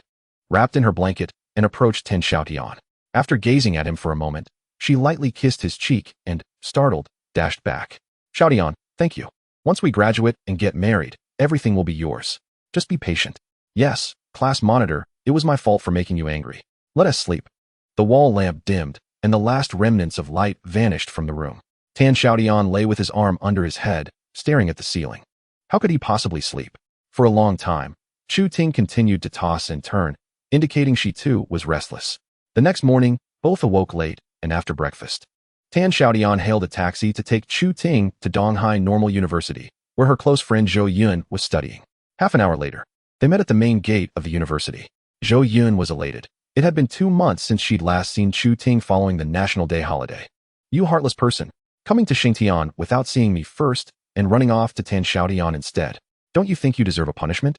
wrapped in her blanket, and approached Xiaotian. After gazing at him for a moment, she lightly kissed his cheek and, startled, dashed back. Xiaotian, thank you. Once we graduate and get married, everything will be yours. Just be patient. Yes, class monitor, it was my fault for making you angry. Let us sleep. The wall lamp dimmed, and the last remnants of light vanished from the room. Xiaotian lay with his arm under his head, staring at the ceiling. How could he possibly sleep? For a long time, Chu Ting continued to toss and turn, indicating she too was restless. The next morning, both awoke late, and after breakfast, Xiaotian hailed a taxi to take Chu Ting to Donghai Normal University, where her close friend Zhou Yun was studying. Half an hour later, they met at the main gate of the university. Zhou Yun was elated. It had been 2 months since she'd last seen Chu Ting following the National Day holiday. You heartless person, coming to Xingtian without seeing me first and running off to Xiaotian instead. Don't you think you deserve a punishment?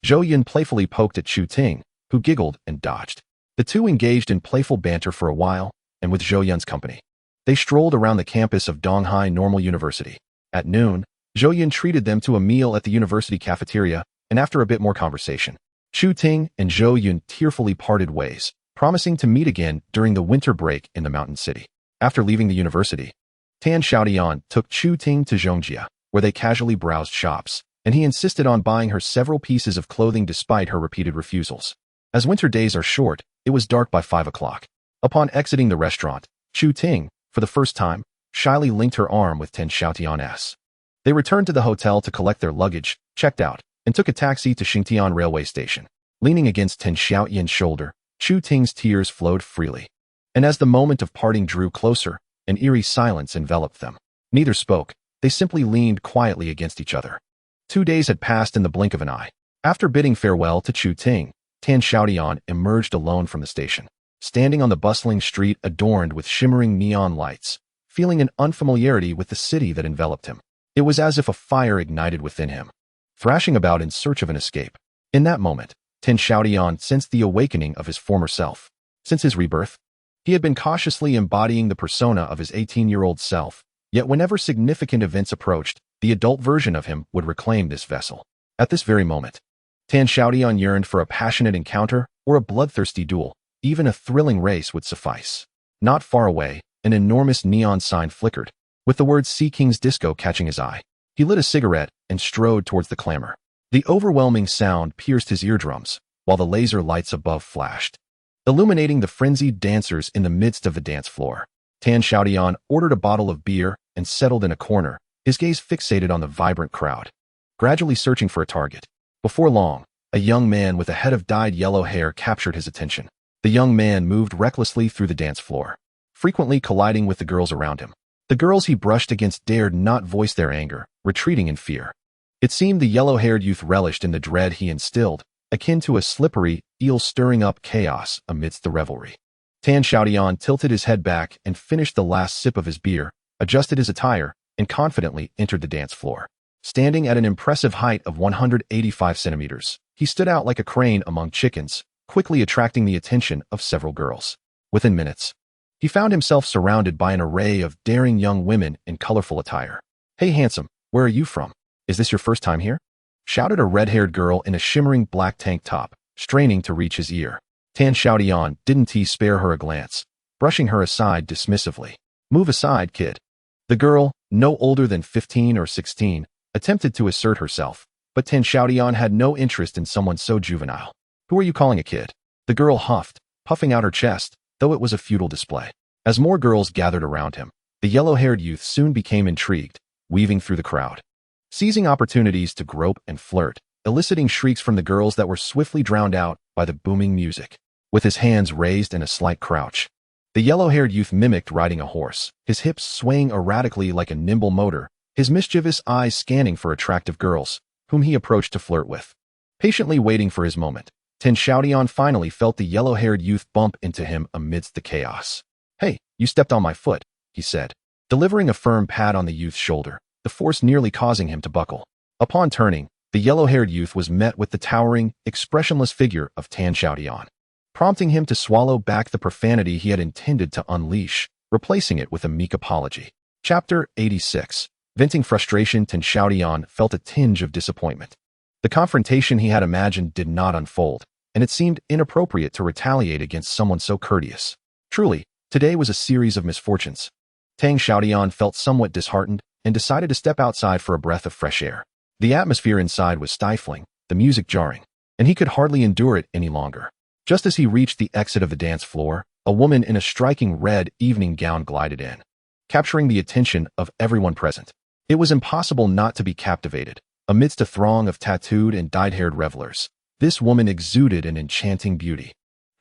Zhou Yun playfully poked at Chu Ting, who giggled and dodged. The two engaged in playful banter for a while, and with Zhou Yun's company, they strolled around the campus of Donghai Normal University. At noon, Zhou Yun treated them to a meal at the university cafeteria, and after a bit more conversation, Chu Ting and Zhou Yun tearfully parted ways, promising to meet again during the winter break in the mountain city. After leaving the university, Xiaotian took Chu Ting to Zhongjia, where they casually browsed shops, and he insisted on buying her several pieces of clothing despite her repeated refusals. As winter days are short, it was dark by 5 o'clock. Upon exiting the restaurant, Chu Ting, for the first time, shyly linked her arm with Xiaotian's. They returned to the hotel to collect their luggage, checked out, and took a taxi to Xiaotian railway station. Leaning against Tan Xiaotian's shoulder, Chu Ting's tears flowed freely. And as the moment of parting drew closer, an eerie silence enveloped them. Neither spoke, they simply leaned quietly against each other. 2 days had passed in the blink of an eye. After bidding farewell to Chu Ting, Tan Xiaotian emerged alone from the station. Standing on the bustling street adorned with shimmering neon lights, feeling an unfamiliarity with the city that enveloped him. It was as if a fire ignited within him, thrashing about in search of an escape. In that moment, Tan Xiaotian sensed the awakening of his former self. Since his rebirth, he had been cautiously embodying the persona of his 18-year-old self, yet whenever significant events approached, the adult version of him would reclaim this vessel. At this very moment, Tan Xiaotian yearned for a passionate encounter or a bloodthirsty duel. Even a thrilling race would suffice. Not far away, an enormous neon sign flickered, with the words Sea King's Disco catching his eye. He lit a cigarette and strode towards the clamor. The overwhelming sound pierced his eardrums, while the laser lights above flashed, illuminating the frenzied dancers in the midst of the dance floor. Tan Xiaotian ordered a bottle of beer and settled in a corner, his gaze fixated on the vibrant crowd, gradually searching for a target. Before long, a young man with a head of dyed yellow hair captured his attention. The young man moved recklessly through the dance floor, frequently colliding with the girls around him. The girls he brushed against dared not voice their anger, retreating in fear. It seemed the yellow-haired youth relished in the dread he instilled, akin to a slippery eel stirring up chaos amidst the revelry. Tan Xiaotian tilted his head back and finished the last sip of his beer, adjusted his attire, and confidently entered the dance floor. Standing at an impressive height of 185 centimeters, he stood out like a crane among chickens, quickly attracting the attention of several girls. Within minutes, he found himself surrounded by an array of daring young women in colorful attire. "Hey handsome, where are you from? Is this your first time here?" shouted a red-haired girl in a shimmering black tank top, straining to reach his ear. Tan Xiaotian didn't spare her a glance, brushing her aside dismissively. "Move aside, kid." The girl, no older than 15 or 16, attempted to assert herself, but Tan Xiaotian had no interest in someone so juvenile. "Who are you calling a kid?" The girl huffed, puffing out her chest, though it was a futile display. As more girls gathered around him, the yellow-haired youth soon became intrigued, weaving through the crowd, seizing opportunities to grope and flirt, eliciting shrieks from the girls that were swiftly drowned out by the booming music. With his hands raised in a slight crouch, the yellow-haired youth mimicked riding a horse, his hips swaying erratically like a nimble motor, his mischievous eyes scanning for attractive girls, whom he approached to flirt with. Patiently waiting for his moment, Tan Xiaotian finally felt the yellow-haired youth bump into him amidst the chaos. "Hey, you stepped on my foot," he said, delivering a firm pat on the youth's shoulder, the force nearly causing him to buckle. Upon turning, the yellow-haired youth was met with the towering, expressionless figure of Tan Xiaotian, prompting him to swallow back the profanity he had intended to unleash, replacing it with a meek apology. Chapter 86. Venting frustration, Tan Xiaotian felt a tinge of disappointment. The confrontation he had imagined did not unfold, and it seemed inappropriate to retaliate against someone so courteous. Truly, today was a series of misfortunes. Tan Xiaotian felt somewhat disheartened and decided to step outside for a breath of fresh air. The atmosphere inside was stifling, the music jarring, and he could hardly endure it any longer. Just as he reached the exit of the dance floor, a woman in a striking red evening gown glided in, capturing the attention of everyone present. It was impossible not to be captivated. Amidst a throng of tattooed and dyed-haired revelers, this woman exuded an enchanting beauty.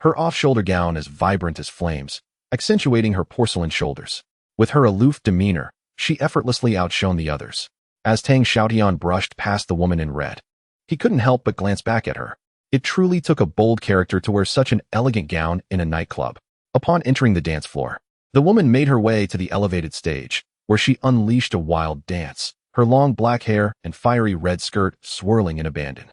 Her off-shoulder gown as vibrant as flames, accentuating her porcelain shoulders. With her aloof demeanor, she effortlessly outshone the others. As Tan Xiaotian brushed past the woman in red, he couldn't help but glance back at her. It truly took a bold character to wear such an elegant gown in a nightclub. Upon entering the dance floor, the woman made her way to the elevated stage, where she unleashed a wild dance, her long black hair and fiery red skirt swirling in abandon,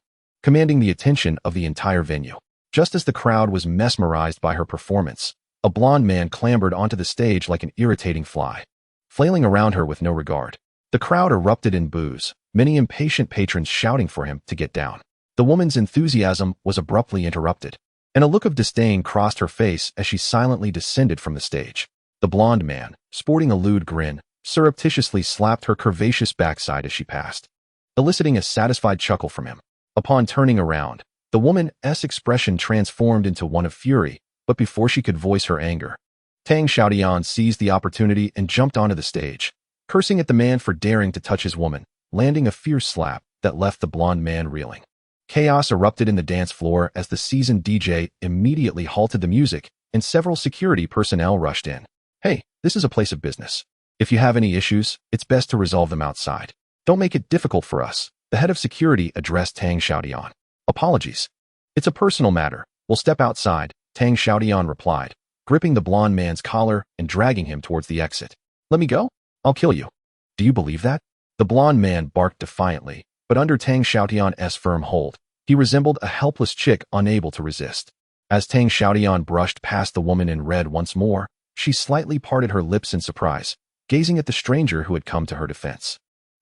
commanding the attention of the entire venue. Just as the crowd was mesmerized by her performance, a blond man clambered onto the stage like an irritating fly, flailing around her with no regard. The crowd erupted in boos, many impatient patrons shouting for him to get down. The woman's enthusiasm was abruptly interrupted, and a look of disdain crossed her face as she silently descended from the stage. The blond man, sporting a lewd grin, surreptitiously slapped her curvaceous backside as she passed, eliciting a satisfied chuckle from him. Upon turning around, the woman's expression transformed into one of fury, but before she could voice her anger, Tan Xiaotian seized the opportunity and jumped onto the stage, cursing at the man for daring to touch his woman, landing a fierce slap that left the blonde man reeling. Chaos erupted in the dance floor as the seasoned DJ immediately halted the music and several security personnel rushed in. Hey, this is a place of business. If you have any issues, it's best to resolve them outside. Don't make it difficult for us, the head of security addressed Tang Xiaotian. Apologies. It's a personal matter. We'll step outside, Tang Xiaotian replied, gripping the blonde man's collar and dragging him towards the exit. Let me go? I'll kill you. Do you believe that? The blonde man barked defiantly, but under Tang Xiaotian's firm hold, he resembled a helpless chick unable to resist. As Tang Xiaotian brushed past the woman in red once more, she slightly parted her lips in surprise, gazing at the stranger who had come to her defense.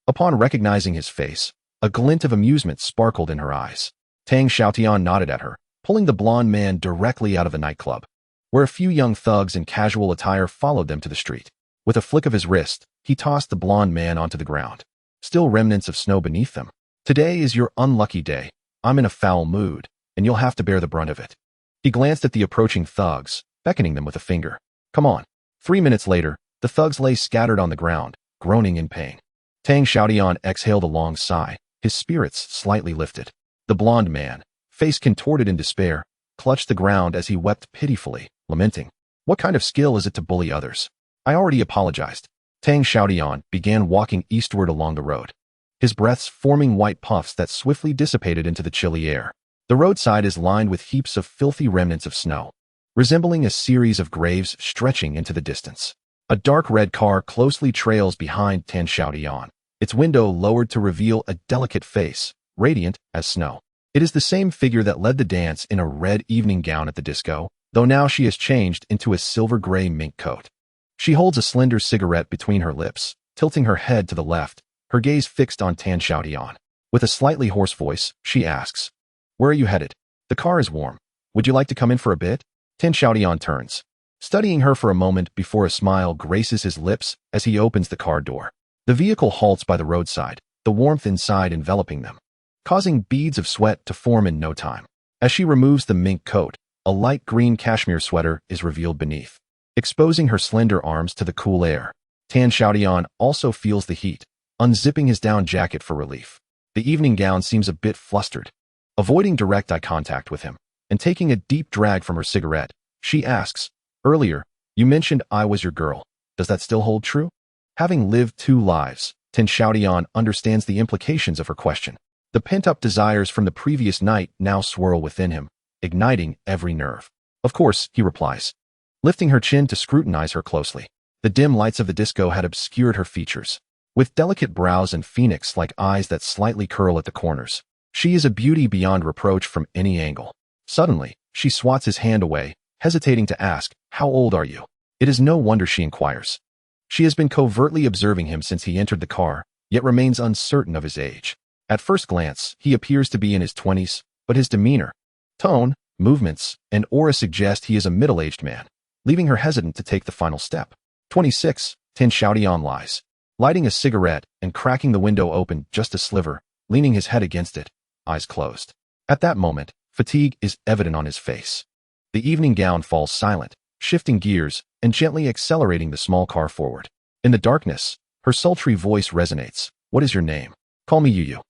Upon recognizing his face, a glint of amusement sparkled in her eyes. Tang Xiaotian nodded at her, pulling the blonde man directly out of the nightclub, where a few young thugs in casual attire followed them to the street. With a flick of his wrist, he tossed the blonde man onto the ground. Still remnants of snow beneath them. Today is your unlucky day. I'm in a foul mood, and you'll have to bear the brunt of it. He glanced at the approaching thugs, beckoning them with a finger. Come on. 3 minutes later, the thugs lay scattered on the ground, groaning in pain. Tang Xiaotian exhaled a long sigh, his spirits slightly lifted. The blonde man, face contorted in despair, clutched the ground as he wept pitifully, lamenting. What kind of skill is it to bully others? I already apologized. Tang Xiaotian began walking eastward along the road, his breaths forming white puffs that swiftly dissipated into the chilly air. The roadside is lined with heaps of filthy remnants of snow, resembling a series of graves stretching into the distance. A dark red car closely trails behind Tang Xiaotian, its window lowered to reveal a delicate face, radiant as snow. It is the same figure that led the dance in a red evening gown at the disco, though now she has changed into a silver-gray mink coat. She holds a slender cigarette between her lips, tilting her head to the left, her gaze fixed on Tang Xiaotian. With a slightly hoarse voice, she asks, Where are you headed? The car is warm. Would you like to come in for a bit? Tang Xiaotian turns, studying her for a moment before a smile graces his lips as he opens the car door. The vehicle halts by the roadside, the warmth inside enveloping them, causing beads of sweat to form in no time. As she removes the mink coat, a light green cashmere sweater is revealed beneath, exposing her slender arms to the cool air. Tang Xiaotian also feels the heat, unzipping his down jacket for relief. The evening gown seems a bit flustered. Avoiding direct eye contact with him, and taking a deep drag from her cigarette, she asks, Earlier, you mentioned I was your girl. Does that still hold true? Having lived 2 lives, Tang Xiaotian understands the implications of her question. The pent-up desires from the previous night now swirl within him, igniting every nerve. Of course, he replies, lifting her chin to scrutinize her closely. The dim lights of the disco had obscured her features, with delicate brows and phoenix-like eyes that slightly curl at the corners. She is a beauty beyond reproach from any angle. Suddenly, she swats his hand away, hesitating to ask, How old are you? It is no wonder she inquires. She has been covertly observing him since he entered the car, yet remains uncertain of his age. At first glance, he appears to be in his 20s, but his demeanor, tone, movements, and aura suggest he is a middle-aged man, leaving her hesitant to take the final step. 26, Tang Xiaotian lies, lighting a cigarette and cracking the window open just a sliver, leaning his head against it, eyes closed. At that moment, fatigue is evident on his face. The evening gown falls silent, shifting gears and gently accelerating the small car forward. In the darkness, her sultry voice resonates. What is your name? Call me Yu.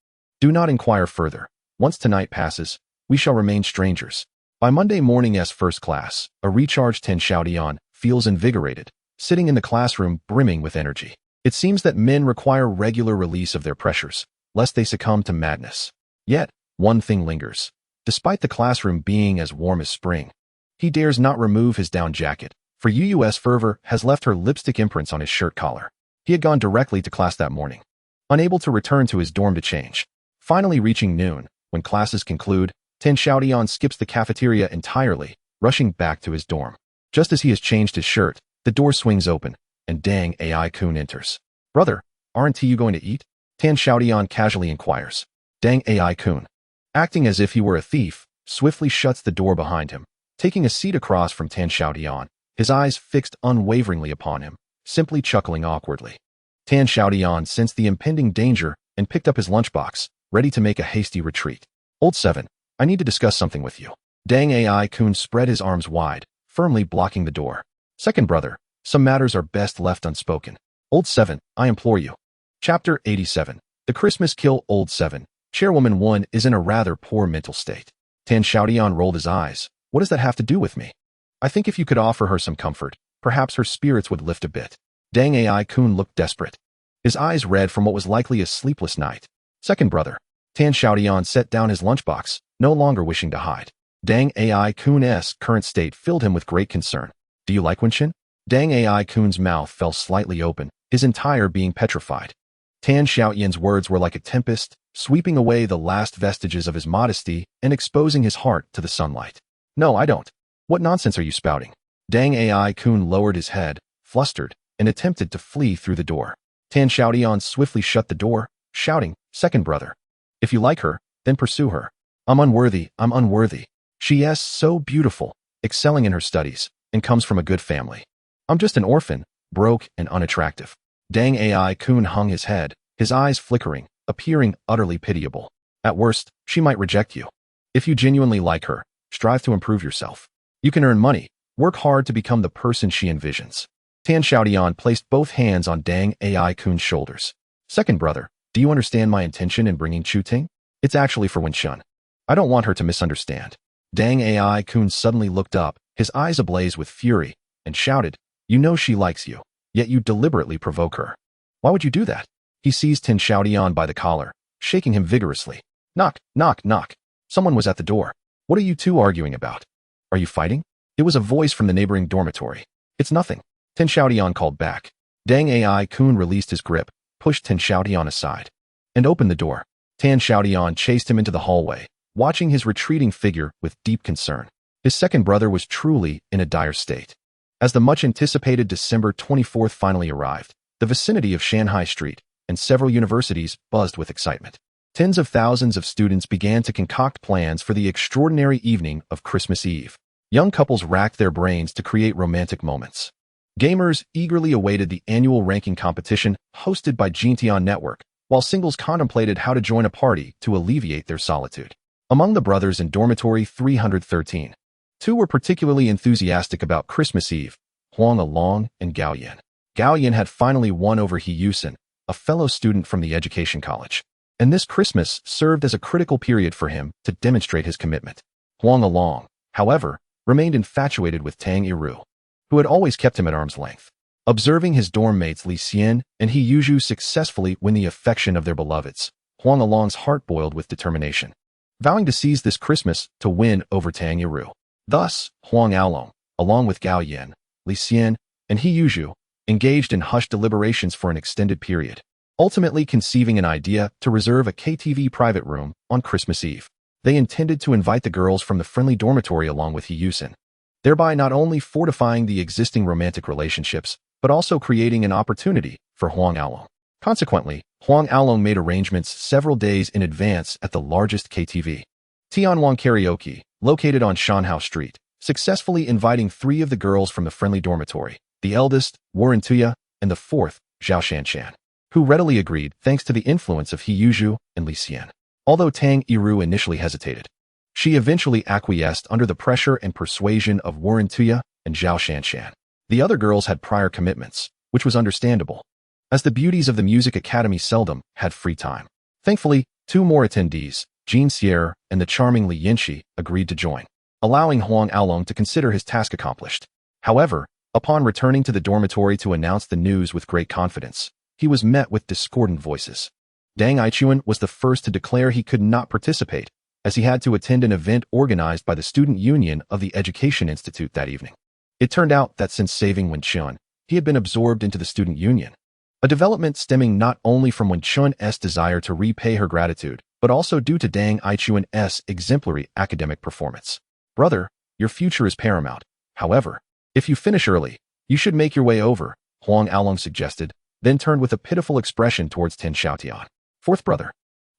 Do not inquire further. Once tonight passes, we shall remain strangers. By Monday morning's first class, a recharged Tang Xiaotian feels invigorated, sitting in the classroom brimming with energy. It seems that men require regular release of their pressures, lest they succumb to madness. Yet, one thing lingers. Despite the classroom being as warm as spring, he dares not remove his down jacket, for Yu's fervor has left her lipstick imprints on his shirt collar. He had gone directly to class that morning, unable to return to his dorm to change. Finally reaching noon, when classes conclude, Tang Xiaotian skips the cafeteria entirely, rushing back to his dorm. Just as he has changed his shirt, the door swings open, and Dang Ai-kun enters. Brother, aren't you going to eat? Tang Xiaotian casually inquires. Dang Ai-kun, acting as if he were a thief, swiftly shuts the door behind him, taking a seat across from Tang Xiaotian, his eyes fixed unwaveringly upon him, simply chuckling awkwardly. Tang Xiaotian sensed the impending danger and picked up his lunchbox, ready to make a hasty retreat. Old 7, I need to discuss something with you. Dang Ai-kun spread his arms wide, firmly blocking the door. Second brother, some matters are best left unspoken. Old 7, I implore you. Chapter 87. The Christmas Kill. Old 7, Chairwoman 1 is in a rather poor mental state. Tan Xiaotian rolled his eyes. What does that have to do with me? I think if you could offer her some comfort, perhaps her spirits would lift a bit. Dang Ai-kun looked desperate. His eyes red from what was likely a sleepless night. Second brother. Tan Xiaotian set down his lunchbox, no longer wishing to hide. Dang Ai-kun's current state filled him with great concern. Do you like Wenxin? Dang Ai-kun's mouth fell slightly open, his entire being petrified. Tan Xiaotian's words were like a tempest, sweeping away the last vestiges of his modesty and exposing his heart to the sunlight. No, I don't. What nonsense are you spouting? Dang Ai-kun lowered his head, flustered, and attempted to flee through the door. Tan Xiaotian swiftly shut the door, shouting, Second brother. If you like her, then pursue her. I'm unworthy. She is so beautiful, excelling in her studies, and comes from a good family. I'm just an orphan, broke and unattractive. Dang Ai-kun hung his head, his eyes flickering, appearing utterly pitiable. At worst, she might reject you. If you genuinely like her, strive to improve yourself. You can earn money, work hard to become the person she envisions. Tan Xiaotian placed both hands on Dang Ai-kun's shoulders. Second brother, do you understand my intention in bringing Chu Ting? It's actually for Wenxin. I don't want her to misunderstand. Dang Ai-kun suddenly looked up, his eyes ablaze with fury, and shouted, You know she likes you, yet you deliberately provoke her. Why would you do that? He seized Tan Xiaotian by the collar, shaking him vigorously. Knock, knock, knock. Someone was at the door. What are you two arguing about? Are you fighting? It was a voice from the neighboring dormitory. It's nothing. Tan Xiaotian called back. Dang Ai-kun released his grip, pushed Tan Xiaotian aside, and opened the door. Tan Xiaotian chased him into the hallway, watching his retreating figure with deep concern. His second brother was truly in a dire state. As the much-anticipated December 24th finally arrived, the vicinity of Shanghai Street and several universities buzzed with excitement. Tens of thousands of students began to concoct plans for the extraordinary evening of Christmas Eve. Young couples racked their brains to create romantic moments. Gamers eagerly awaited the annual ranking competition hosted by Xiaotian Network, while singles contemplated how to join a party to alleviate their solitude. Among the brothers in dormitory 313, two were particularly enthusiastic about Christmas Eve, Huang Along and Gao Yin. Gao Yin had finally won over Xiaotian, a fellow student from the education college, and this Christmas served as a critical period for him to demonstrate his commitment. Huang Along, however, remained infatuated with Tang Yiru, who had always kept him at arm's length. Observing his dorm mates Li Xian and He Yuzhu successfully win the affection of their beloveds, Huang Along's heart boiled with determination, vowing to seize this Christmas to win over Tang Yiru. Thus, Huang Along, along with Gao Yin, Li Xian, and He Yuzhu, engaged in hushed deliberations for an extended period, ultimately conceiving an idea to reserve a KTV private room on Christmas Eve. They intended to invite the girls from the friendly dormitory along with Xiaotian, thereby not only fortifying the existing romantic relationships, but also creating an opportunity for Huang Along. Consequently, Huang Along made arrangements several days in advance at the largest KTV, Tianwang Karaoke, located on Shanhao Street, successfully inviting three of the girls from the friendly dormitory, the eldest, Warren Tuya, and the fourth, Zhao Shanshan, who readily agreed thanks to the influence of He Yuzhu and Li Xian. Although Tang Yiru initially hesitated, she eventually acquiesced under the pressure and persuasion of Warren Tuya and Zhao Shanshan. The other girls had prior commitments, which was understandable, as the beauties of the music academy seldom had free time. Thankfully, two more attendees, Jean Sierre and the charming Li Yinxi, agreed to join, allowing Huang Along to consider his task accomplished. However, upon returning to the dormitory to announce the news with great confidence, he was met with discordant voices. Dang Aichuan was the first to declare he could not participate, as he had to attend an event organized by the Student Union of the Education Institute that evening. It turned out that since saving Wenxin, he had been absorbed into the Student Union, a development stemming not only from Wenxin's desire to repay her gratitude, but also due to Dang Aichuan's exemplary academic performance. Brother, your future is paramount. However, if you finish early, you should make your way over, Huang Along suggested, then turned with a pitiful expression towards Tan Xiaotian. Fourth brother,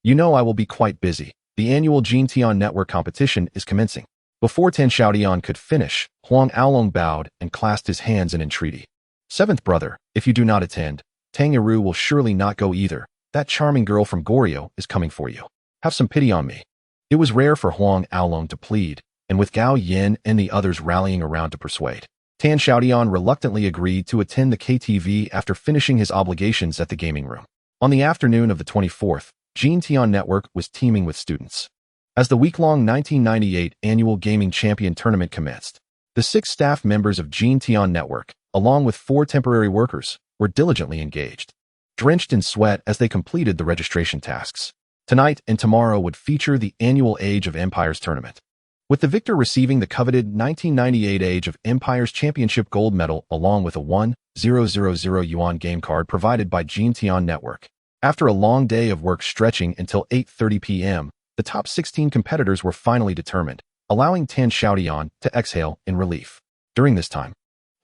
you know I will be quite busy. The annual Xiaotian Network competition is commencing. Before Tan Xiaotian could finish, Huang Along bowed and clasped his hands in entreaty. Seventh brother, if you do not attend, Tang Yiru will surely not go either. That charming girl from Goryeo is coming for you. Have some pity on me. It was rare for Huang Along to plead, and with Gao Yin and the others rallying around to persuade, Tan Xiaotian reluctantly agreed to attend the KTV after finishing his obligations at the gaming room. On the afternoon of the 24th, Xiaotian network was teeming with students. As the week-long 1998 annual gaming champion tournament commenced, the 6 staff members of Xiaotian network, along with 4 temporary workers, were diligently engaged, drenched in sweat as they completed the registration tasks. Tonight and tomorrow would feature the annual Age of Empires tournament, with the victor receiving the coveted 1998 Age of Empires Championship gold medal along with a 1,000 yuan game card provided by Xiaotian network. After a long day of work stretching until 8:30 p.m., the top 16 competitors were finally determined, allowing Tan Xiaotian to exhale in relief. During this time,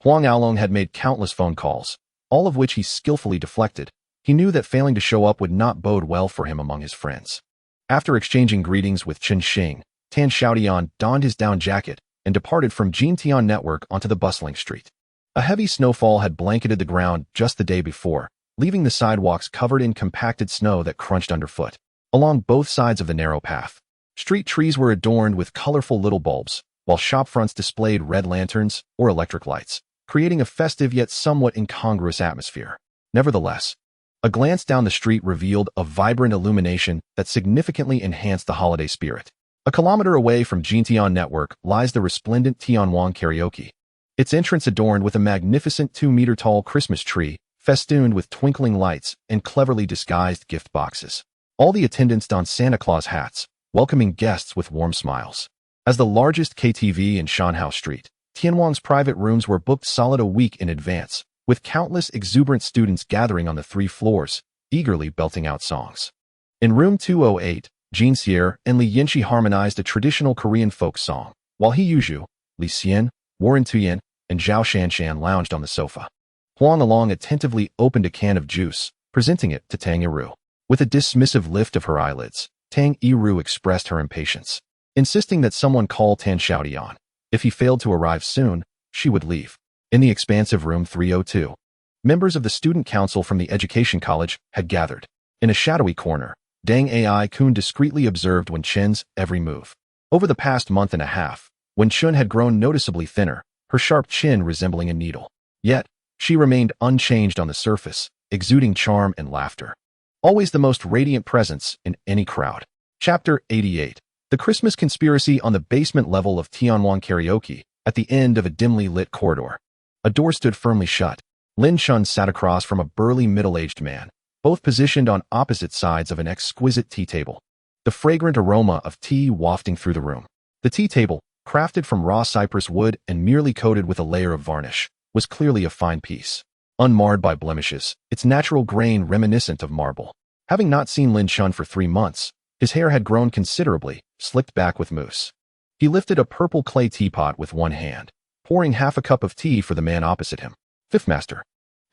Huang Aolong had made countless phone calls, all of which he skillfully deflected. He knew that failing to show up would not bode well for him among his friends. After exchanging greetings with Chen Xing, Tan Xiaotian donned his down jacket and departed from Xiaotian network onto the bustling street. A heavy snowfall had blanketed the ground just the day before, leaving the sidewalks covered in compacted snow that crunched underfoot. Along both sides of the narrow path, street trees were adorned with colorful little bulbs, while shopfronts displayed red lanterns or electric lights, creating a festive yet somewhat incongruous atmosphere. Nevertheless, a glance down the street revealed a vibrant illumination that significantly enhanced the holiday spirit. A kilometer away from Xiaotian network lies the resplendent Tianwang karaoke, its entrance adorned with a magnificent 2-meter-tall Christmas tree, festooned with twinkling lights and cleverly disguised gift boxes. All the attendants donned Santa Claus hats, welcoming guests with warm smiles. As the largest KTV in Shanhao Street, Tianwang's private rooms were booked solid a week in advance, with countless exuberant students gathering on the 3 floors, eagerly belting out songs. In room 208, Jin Xier and Li Yinxi harmonized a traditional Korean folk song, while He Yuzhu, Li Xian, Warren Tuyen, and Zhao Shanshan lounged on the sofa. Huang Along attentively opened a can of juice, presenting it to Tang Yiru. With a dismissive lift of her eyelids, Tang Yiru expressed her impatience, insisting that someone call Tan Xiaotian. If he failed to arrive soon, she would leave. In the expansive room 302, members of the student council from the education college had gathered. In a shadowy corner, Deng Ai-kun discreetly observed Wen Chen's every move. Over the past month and a half, Wen Chun had grown noticeably thinner, her sharp chin resembling a needle. Yet, she remained unchanged on the surface, exuding charm and laughter. Always the most radiant presence in any crowd. Chapter 88. The Christmas Conspiracy on the basement level of Tianwang Karaoke, at the end of a dimly lit corridor. A door stood firmly shut. Lin Chun sat across from a burly middle-aged man, both positioned on opposite sides of an exquisite tea table. The fragrant aroma of tea wafting through the room. The tea table, crafted from raw cypress wood and merely coated with a layer of varnish, was clearly a fine piece. Unmarred by blemishes, its natural grain reminiscent of marble. Having not seen Lin Chun for 3 months, his hair had grown considerably, slicked back with mousse. He lifted a purple clay teapot with one hand, pouring half a cup of tea for the man opposite him. Fifth Master.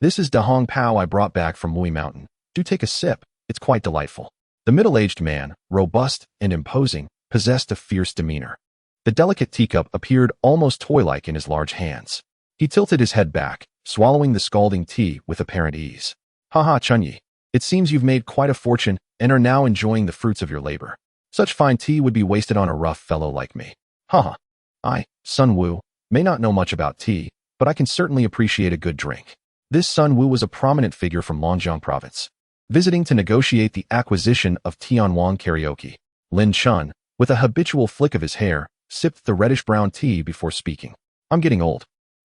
This is Da Hong Pao I brought back from Mui Mountain. Do take a sip, it's quite delightful. The middle-aged man, robust and imposing, possessed a fierce demeanor. The delicate teacup appeared almost toy-like in his large hands. He tilted his head back, swallowing the scalding tea with apparent ease. Haha, Chunyi. It seems you've made quite a fortune and are now enjoying the fruits of your labor. Such fine tea would be wasted on a rough fellow like me. Haha. I, Sun Wu, may not know much about tea, but I can certainly appreciate a good drink. This Sun Wu was a prominent figure from Longjiang province, visiting to negotiate the acquisition of Tianwang Karaoke. Lin Chun, with a habitual flick of his hair, sipped the reddish-brown tea before speaking. I'm getting old.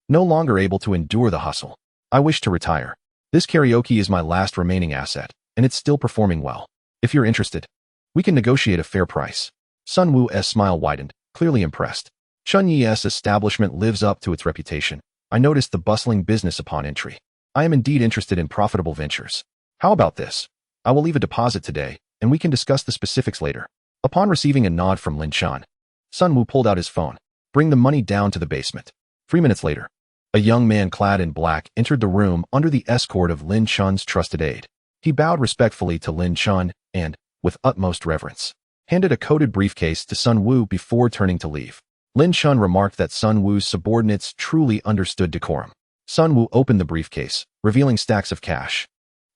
No longer able to endure the hustle. I wish to retire. This karaoke is my last remaining asset, and it's still performing well. If you're interested, we can negotiate a fair price. Sun Wu's smile widened, clearly impressed. Chun Yi's establishment lives up to its reputation. I noticed the bustling business upon entry. I am indeed interested in profitable ventures. How about this? I will leave a deposit today, and we can discuss the specifics later. Upon receiving a nod from Lin Chun, Sun Wu pulled out his phone. Bring the money down to the basement. 3 minutes later, a young man clad in black entered the room under the escort of Lin Chun's trusted aide. He bowed respectfully to Lin Chun and, with utmost reverence, handed a coated briefcase to Sun Wu before turning to leave. Lin Chun remarked that Sun Wu's subordinates truly understood decorum. Sun Wu opened the briefcase, revealing stacks of cash.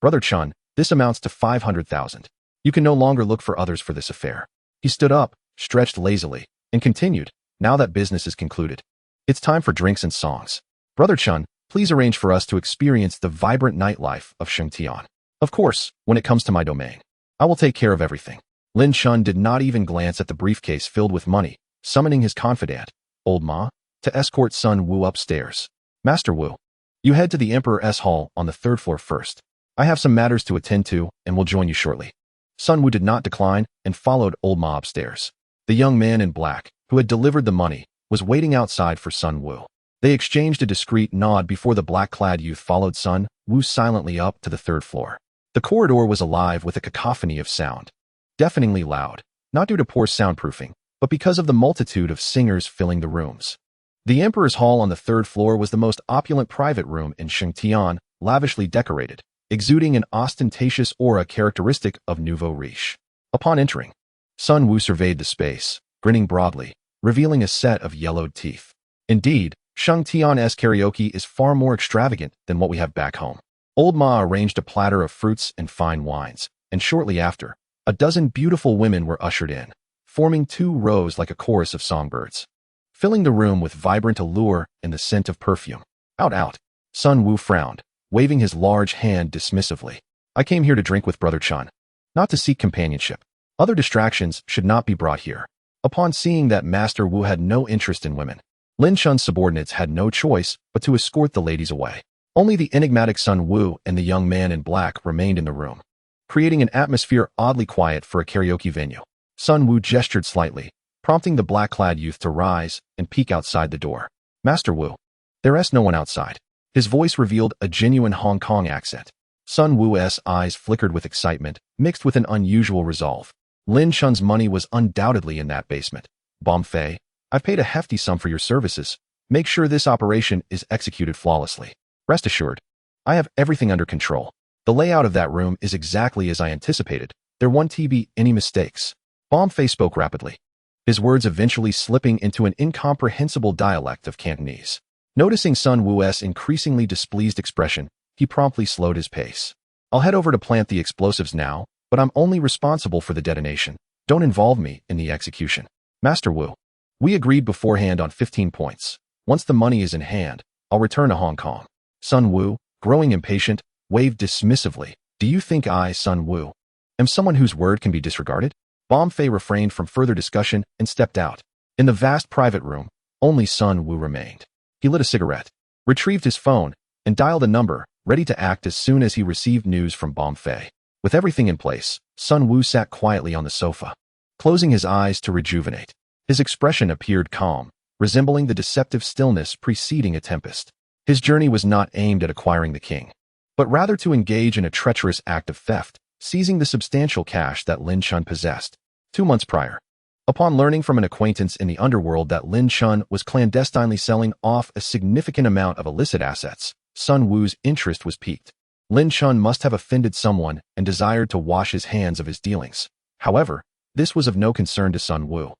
Brother Chun, this amounts to 500,000. You can no longer look for others for this affair. He stood up, stretched lazily, and continued, now that business is concluded. It's time for drinks and songs. Brother Chun, please arrange for us to experience the vibrant nightlife of Xiaotian. Of course, when it comes to my domain. I will take care of everything. Lin Chun did not even glance at the briefcase filled with money, summoning his confidant, Old Ma, to escort Sun Wu upstairs. Master Wu, you head to the Emperor's hall on the 3rd floor first. I have some matters to attend to and will join you shortly. Sun Wu did not decline and followed Old Ma upstairs. The young man in black, who had delivered the money, was waiting outside for Sun Wu. They exchanged a discreet nod before the black-clad youth followed Sun Wu silently up to the 3rd floor. The corridor was alive with a cacophony of sound. Deafeningly loud, not due to poor soundproofing, but because of the multitude of singers filling the rooms. The Emperor's hall on the 3rd floor was the most opulent private room in Xiaotian, lavishly decorated, exuding an ostentatious aura characteristic of nouveau riche. Upon entering, Sun Wu surveyed the space, grinning broadly, revealing a set of yellowed teeth. Indeed, Xiaotian's karaoke is far more extravagant than what we have back home. Old Ma arranged a platter of fruits and fine wines, and shortly after, a dozen beautiful women were ushered in, forming 2 rows like a chorus of songbirds, filling the room with vibrant allure and the scent of perfume. Out. Sun Wu frowned, waving his large hand dismissively. I came here to drink with Brother Chun, not to seek companionship. Other distractions should not be brought here. Upon seeing that Master Wu had no interest in women, Lin Chun's subordinates had no choice but to escort the ladies away. Only the enigmatic Sun Wu and the young man in black remained in the room, creating an atmosphere oddly quiet for a karaoke venue. Sun Wu gestured slightly, prompting the black-clad youth to rise and peek outside the door. Master Wu, there's no one outside. His voice revealed a genuine Hong Kong accent. Sun Wu's eyes flickered with excitement, mixed with an unusual resolve. Lin Chun's money was undoubtedly in that basement. Bom Fei, I've paid a hefty sum for your services. Make sure this operation is executed flawlessly. Rest assured, I have everything under control. The layout of that room is exactly as I anticipated. There won't be any mistakes. Bom Fei spoke rapidly, his words eventually slipping into an incomprehensible dialect of Cantonese. Noticing Sun Wu's increasingly displeased expression, he promptly slowed his pace. I'll head over to plant the explosives now, but I'm only responsible for the detonation. Don't involve me in the execution. Master Wu, we agreed beforehand on 15 points. Once the money is in hand, I'll return to Hong Kong. Sun Wu, growing impatient, waved dismissively. Do you think I, Sun Wu, am someone whose word can be disregarded? Bom Fei refrained from further discussion and stepped out. In the vast private room, only Sun Wu remained. He lit a cigarette, retrieved his phone, and dialed a number, ready to act as soon as he received news from Bom Fei. With everything in place, Sun Wu sat quietly on the sofa, closing his eyes to rejuvenate. His expression appeared calm, resembling the deceptive stillness preceding a tempest. His journey was not aimed at acquiring the king, but rather to engage in a treacherous act of theft, seizing the substantial cash that Lin Chun possessed. 2 months prior, upon learning from an acquaintance in the underworld that Lin Chun was clandestinely selling off a significant amount of illicit assets, Sun Wu's interest was piqued. Lin Chun must have offended someone and desired to wash his hands of his dealings. However, this was of no concern to Sun Wu,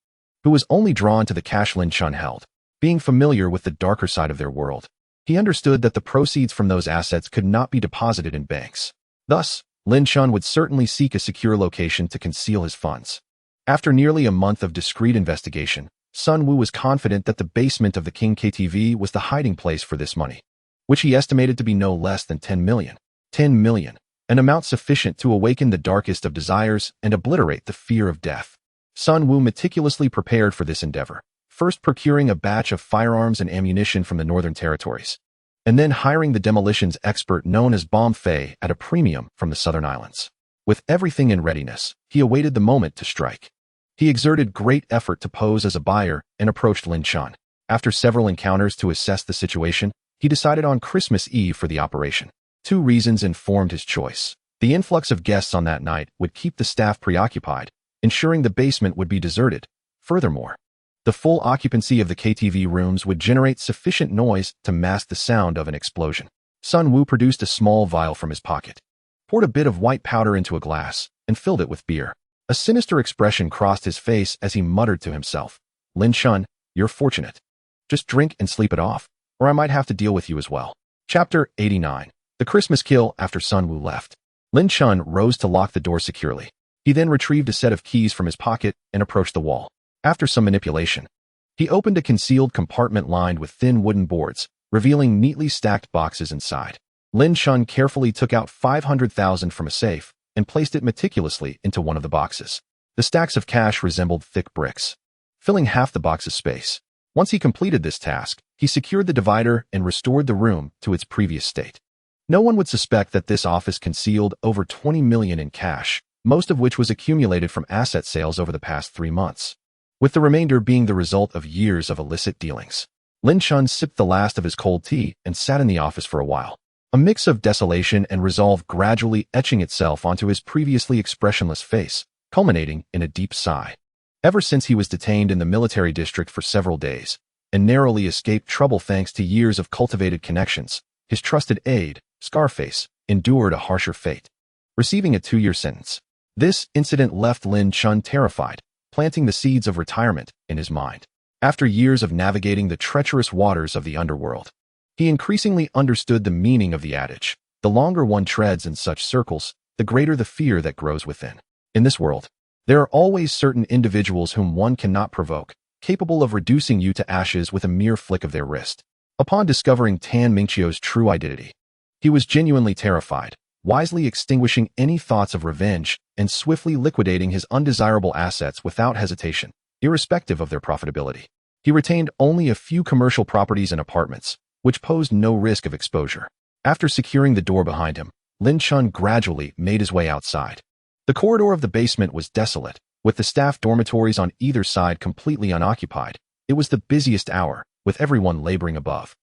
who was only drawn to the cash Lin Chun held. Being familiar with the darker side of their world, he understood that the proceeds from those assets could not be deposited in banks. Thus, Lin Chun would certainly seek a secure location to conceal his funds. After nearly a month of discreet investigation, Sun Wu was confident that the basement of the King KTV was the hiding place for this money, which he estimated to be no less than 10 million. 10 million, an amount sufficient to awaken the darkest of desires and obliterate the fear of death. Sun Wu meticulously prepared for this endeavor, first procuring a batch of firearms and ammunition from the Northern Territories, and then hiring the demolitions expert known as Bom Fei at a premium from the Southern Islands. With everything in readiness, he awaited the moment to strike. He exerted great effort to pose as a buyer and approached Lin Chun. After several encounters to assess the situation, he decided on Christmas Eve for the operation. 2 reasons informed his choice. The influx of guests on that night would keep the staff preoccupied, ensuring the basement would be deserted. Furthermore, the full occupancy of the KTV rooms would generate sufficient noise to mask the sound of an explosion. Sun Wu produced a small vial from his pocket, poured a bit of white powder into a glass, and filled it with beer. A sinister expression crossed his face as he muttered to himself, Lin Chun, you're fortunate. Just drink and sleep it off, or I might have to deal with you as well. Chapter 89. The Christmas Kill. After Sun Wu left, Lin Chun rose to lock the door securely. He then retrieved a set of keys from his pocket and approached the wall. After some manipulation, he opened a concealed compartment lined with thin wooden boards, revealing neatly stacked boxes inside. Lin Chun carefully took out 500,000 from a safe and placed it meticulously into one of the boxes. The stacks of cash resembled thick bricks, filling half the box's space. Once he completed this task, he secured the divider and restored the room to its previous state. No one would suspect that this office concealed over 20 million in cash, most of which was accumulated from asset sales over the past 3 months, with the remainder being the result of years of illicit dealings. Lin Chun sipped the last of his cold tea and sat in the office for a while, a mix of desolation and resolve gradually etching itself onto his previously expressionless face, culminating in a deep sigh. Ever since he was detained in the military district for several days and narrowly escaped trouble thanks to years of cultivated connections, his trusted aide, Scarface, endured a harsher fate, receiving a 2-year sentence. This incident left Lin Chun terrified, planting the seeds of retirement in his mind. After years of navigating the treacherous waters of the underworld, he increasingly understood the meaning of the adage, the longer one treads in such circles, the greater the fear that grows within. In this world, there are always certain individuals whom one cannot provoke, capable of reducing you to ashes with a mere flick of their wrist. Upon discovering Tan Mingqiu's true identity, he was genuinely terrified, wisely extinguishing any thoughts of revenge and swiftly liquidating his undesirable assets without hesitation, irrespective of their profitability. He retained only a few commercial properties and apartments, which posed no risk of exposure. After securing the door behind him, Lin Chun gradually made his way outside. The corridor of the basement was desolate, with the staff dormitories on either side completely unoccupied. It was the busiest hour, with everyone laboring above,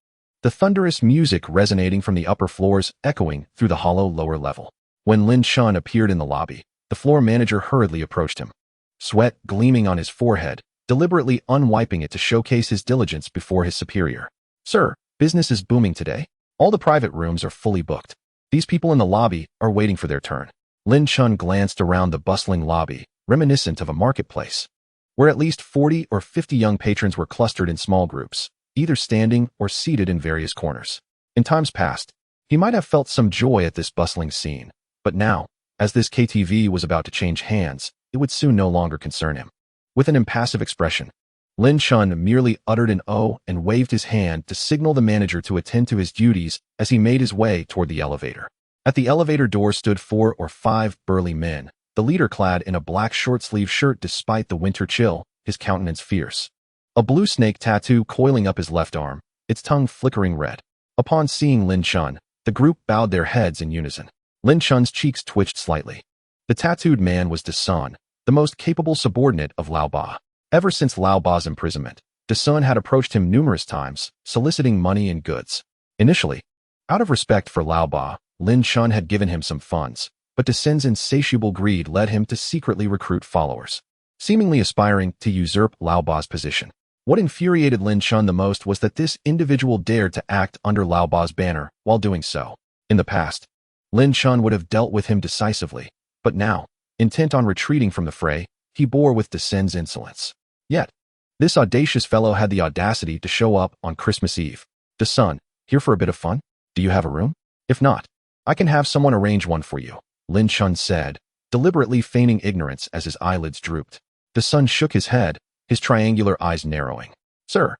the thunderous music resonating from the upper floors echoing through the hollow lower level. When Lin Chun appeared in the lobby, the floor manager hurriedly approached him, sweat gleaming on his forehead, deliberately unwiping it to showcase his diligence before his superior. "Sir, business is booming today. All the private rooms are fully booked. These people in the lobby are waiting for their turn." Lin Chun glanced around the bustling lobby, reminiscent of a marketplace, where at least 40 or 50 young patrons were clustered in small groups, either standing or seated in various corners. In times past, he might have felt some joy at this bustling scene, but now, as this KTV was about to change hands, it would soon no longer concern him. With an impassive expression, Lin Chun merely uttered an "oh" and waved his hand to signal the manager to attend to his duties as he made his way toward the elevator. At the elevator door stood 4 or 5 burly men, the leader clad in a black short-sleeve shirt despite the winter chill, his countenance fierce, a blue snake tattoo coiling up his left arm, its tongue flickering red. Upon seeing Lin Chun, the group bowed their heads in unison. Lin Chun's cheeks twitched slightly. The tattooed man was Dasun, the most capable subordinate of Lao Ba. Ever since Lao Ba's imprisonment, Dasun had approached him numerous times, soliciting money and goods. Initially, out of respect for Lao Ba, Lin Chun had given him some funds, but Dasun's insatiable greed led him to secretly recruit followers, seemingly aspiring to usurp Lao Ba's position. What infuriated Lin Chun the most was that this individual dared to act under Lao Ba's banner while doing so. In the past, Lin Chun would have dealt with him decisively, but now, intent on retreating from the fray, he bore with Dasun's insolence. Yet, this audacious fellow had the audacity to show up on Christmas Eve. "Dasun, here for a bit of fun? Do you have a room? If not, I can have someone arrange one for you," Lin Chun said, deliberately feigning ignorance as his eyelids drooped. Dasun shook his head, his triangular eyes narrowing. "Sir,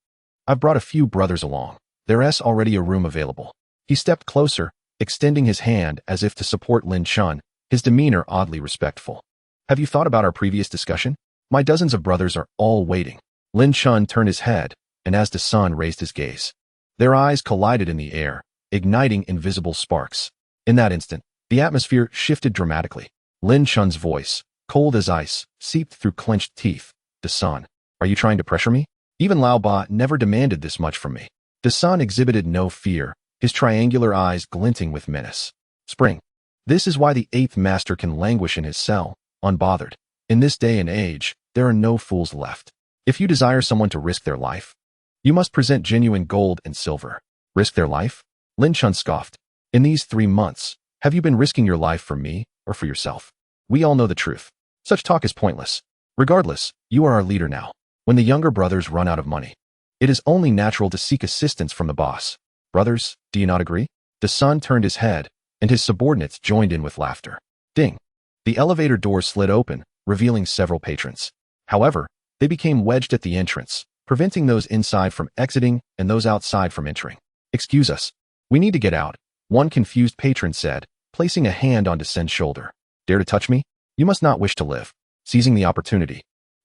I've brought a few brothers along. There's already a room available." He stepped closer, extending his hand as if to support Lin Chun, his demeanor oddly respectful. "Have you thought about our previous discussion? My dozens of brothers are all waiting." Lin Chun turned his head, and as Dasun raised his gaze, their eyes collided in the air, igniting invisible sparks. In that instant, the atmosphere shifted dramatically. Lin Chun's voice, cold as ice, seeped through clenched teeth. "Dasun, are you trying to pressure me? Even Lao Ba never demanded this much from me." Dasun exhibited no fear, his triangular eyes glinting with menace. "Spring. This is why the 8th master can languish in his cell, unbothered. In this day and age, there are no fools left. If you desire someone to risk their life, you must present genuine gold and silver." "Risk their life?" Lin Chun scoffed. "In these 3 months, have you been risking your life for me or for yourself? We all know the truth. Such talk is pointless. Regardless, you are our leader now. When the younger brothers run out of money, it is only natural to seek assistance from the boss. Brothers, do you not agree?" Dasun turned his head, and his subordinates joined in with laughter. Ding! The elevator door slid open, revealing several patrons. However, they became wedged at the entrance, preventing those inside from exiting and those outside from entering. "Excuse us. We need to get out," one confused patron said, placing a hand on Dasun's shoulder. Dare to touch me? You must not wish to live. Seizing the opportunity,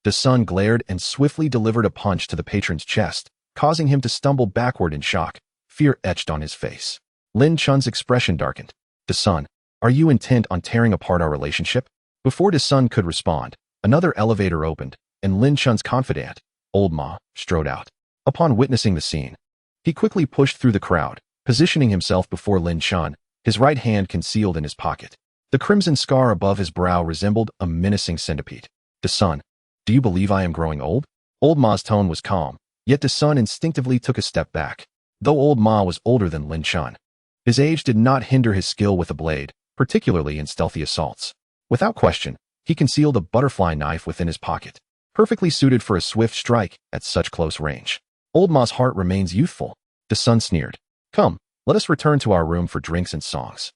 Sun glared and swiftly delivered a punch to the patron's chest, causing him to stumble backward in shock, fear etched on his face. Lin Chun's expression darkened. Sun, are you intent on tearing apart our relationship? Before Sun could respond, another elevator opened, and Lin Chun's confidant, Old Ma, strode out. Upon witnessing the scene, he quickly pushed through the crowd, positioning himself before Lin Chun, his right hand concealed in his pocket. The crimson scar above his brow resembled a menacing centipede. Sun, do you believe I am growing old? Old Ma's tone was calm, yet Sun instinctively took a step back. Though Old Ma was older than Lin Chun, his age did not hinder his skill with a blade, particularly in stealthy assaults. Without question, he concealed a butterfly knife within his pocket, perfectly suited for a swift strike at such close range. Old Ma's heart remains youthful. Sun sneered. Come, let us return to our room for drinks and songs.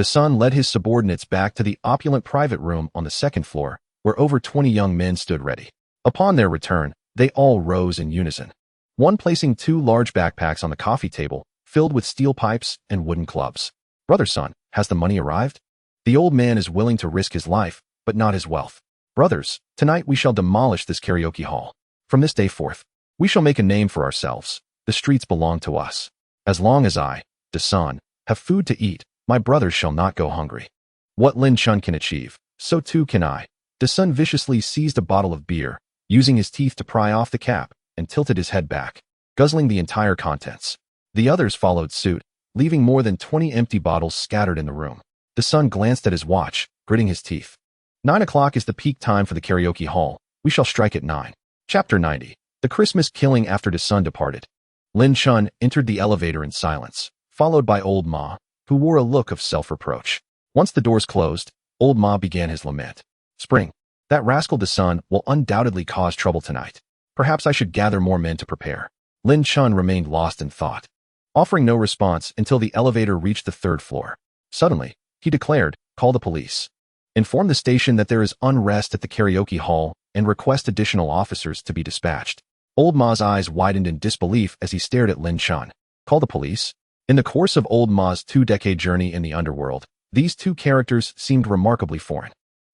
Sun led his subordinates back to the opulent private room on the second floor, where over 20 young men stood ready. Upon their return, they all rose in unison, one placing 2 large backpacks on the coffee table, filled with steel pipes and wooden clubs. Brother Sun, has the money arrived? The old man is willing to risk his life, but not his wealth. Brothers, tonight we shall demolish this karaoke hall. From this day forth, we shall make a name for ourselves. The streets belong to us. As long as I, Sun, have food to eat, my brothers shall not go hungry. What Lin Chun can achieve, so too can I. Sun viciously seized a bottle of beer, using his teeth to pry off the cap, and tilted his head back, guzzling the entire contents. The others followed suit, leaving more than 20 empty bottles scattered in the room. Sun glanced at his watch, gritting his teeth. 9 o'clock is the peak time for the karaoke hall. We shall strike at 9. Chapter 90. The Christmas killing after Sun departed. Lin Chun entered the elevator in silence, followed by Old Ma, who wore a look of self-reproach. Once the doors closed, Old Ma began his lament. Spring, that rascal Sun will undoubtedly cause trouble tonight. Perhaps I should gather more men to prepare. Lin Chun remained lost in thought, offering no response until the elevator reached the 3rd floor. Suddenly, he declared, call the police. Inform the station that there is unrest at the karaoke hall and request additional officers to be dispatched. Old Ma's eyes widened in disbelief as he stared at Lin Chun. Call the police? In the course of Old Ma's 2-decade journey in the underworld, these 2 characters seemed remarkably foreign.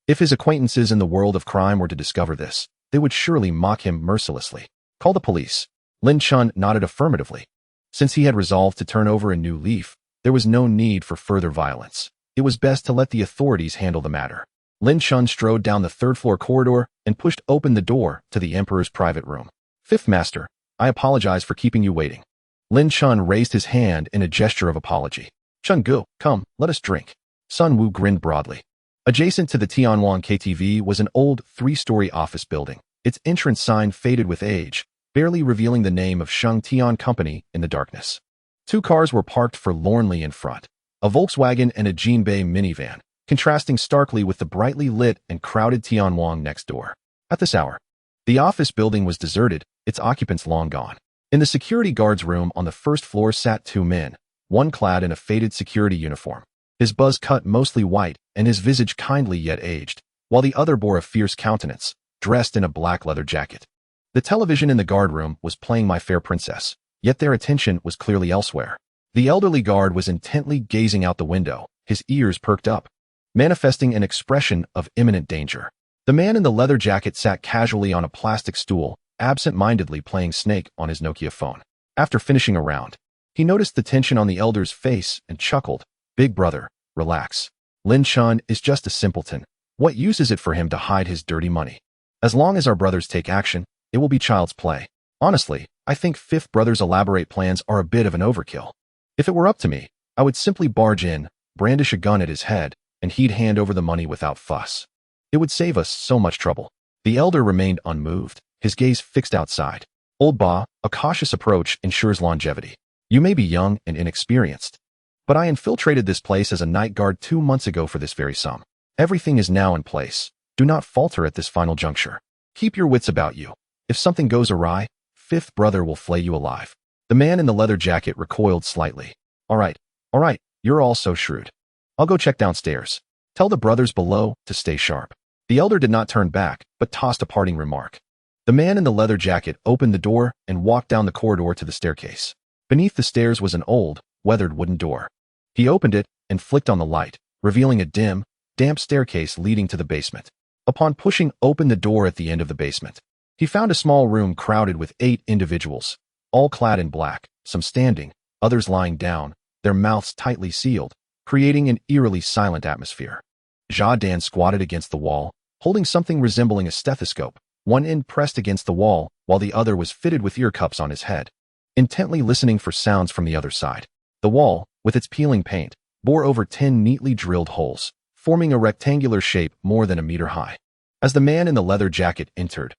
If his acquaintances in the world of crime were to discover this, they would surely mock him mercilessly. Call the police. Lin Chun nodded affirmatively. Since he had resolved to turn over a new leaf, there was no need for further violence. It was best to let the authorities handle the matter. Lin Chun strode down the 3rd floor corridor and pushed open the door to the Emperor's private room. 5th Master, I apologize for keeping you waiting. Lin Chun raised his hand in a gesture of apology. Chun Gu, come, let us drink. Sun Wu grinned broadly. Adjacent to the Tianwang KTV was an old 3-story office building, its entrance sign faded with age, barely revealing the name of Sheng Tian Company in the darkness. 2 cars were parked forlornly in front, a Volkswagen and a Jinbei minivan, contrasting starkly with the brightly lit and crowded Tianwang next door. At this hour, the office building was deserted, its occupants long gone. In the security guard's room on the 1st floor sat 2 men, one clad in a faded security uniform, his buzz cut mostly white and his visage kindly yet aged, while the other bore a fierce countenance, dressed in a black leather jacket. The television in the guard room was playing My Fair Princess, yet their attention was clearly elsewhere. The elderly guard was intently gazing out the window, his ears perked up, manifesting an expression of imminent danger. The man in the leather jacket sat casually on a plastic stool, absent-mindedly playing Snake on his Nokia phone. After finishing a round, he noticed the tension on the elder's face and chuckled. Big brother, relax. Lin Chun is just a simpleton. What use is it for him to hide his dirty money? As long as our brothers take action, it will be child's play. Honestly, I think 5th brother's elaborate plans are a bit of an overkill. If it were up to me, I would simply barge in, brandish a gun at his head, and he'd hand over the money without fuss. It would save us so much trouble. The elder remained unmoved, his gaze fixed outside. Old Ba, a cautious approach ensures longevity. You may be young and inexperienced, but I infiltrated this place as a night guard 2 months ago for this very sum. Everything is now in place. Do not falter at this final juncture. Keep your wits about you. If something goes awry, 5th brother will flay you alive. The man in the leather jacket recoiled slightly. All right, you're all so shrewd. I'll go check downstairs. Tell the brothers below to stay sharp. The elder did not turn back, but tossed a parting remark. The man in the leather jacket opened the door and walked down the corridor to the staircase. Beneath the stairs was an old, weathered wooden door. He opened it and flicked on the light, revealing a dim, damp staircase leading to the basement. Upon pushing open the door at the end of the basement, he found a small room crowded with 8 individuals, all clad in black, some standing, others lying down, their mouths tightly sealed, creating an eerily silent atmosphere. Xiaotian squatted against the wall, holding something resembling a stethoscope, one end pressed against the wall, while the other was fitted with ear cups on his head, intently listening for sounds from the other side. The wall, with its peeling paint, bore over 10 neatly drilled holes, forming a rectangular shape more than a meter high. As the man in the leather jacket entered,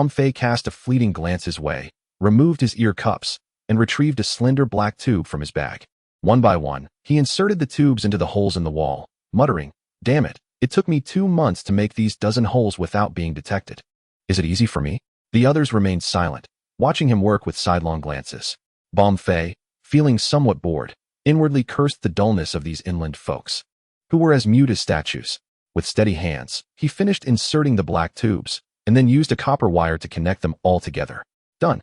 Fei cast a fleeting glance his way, removed his ear cups, and retrieved a slender black tube from his bag. One by one, he inserted the tubes into the holes in the wall, muttering, "Damn it, it took me 2 months to make these dozen holes without being detected. Is it easy for me?" The others remained silent, watching him work with sidelong glances. Fei, feeling somewhat bored, inwardly cursed the dullness of these inland folks, who were as mute as statues. With steady hands, he finished inserting the black tubes, and then used a copper wire to connect them all together. "Done,"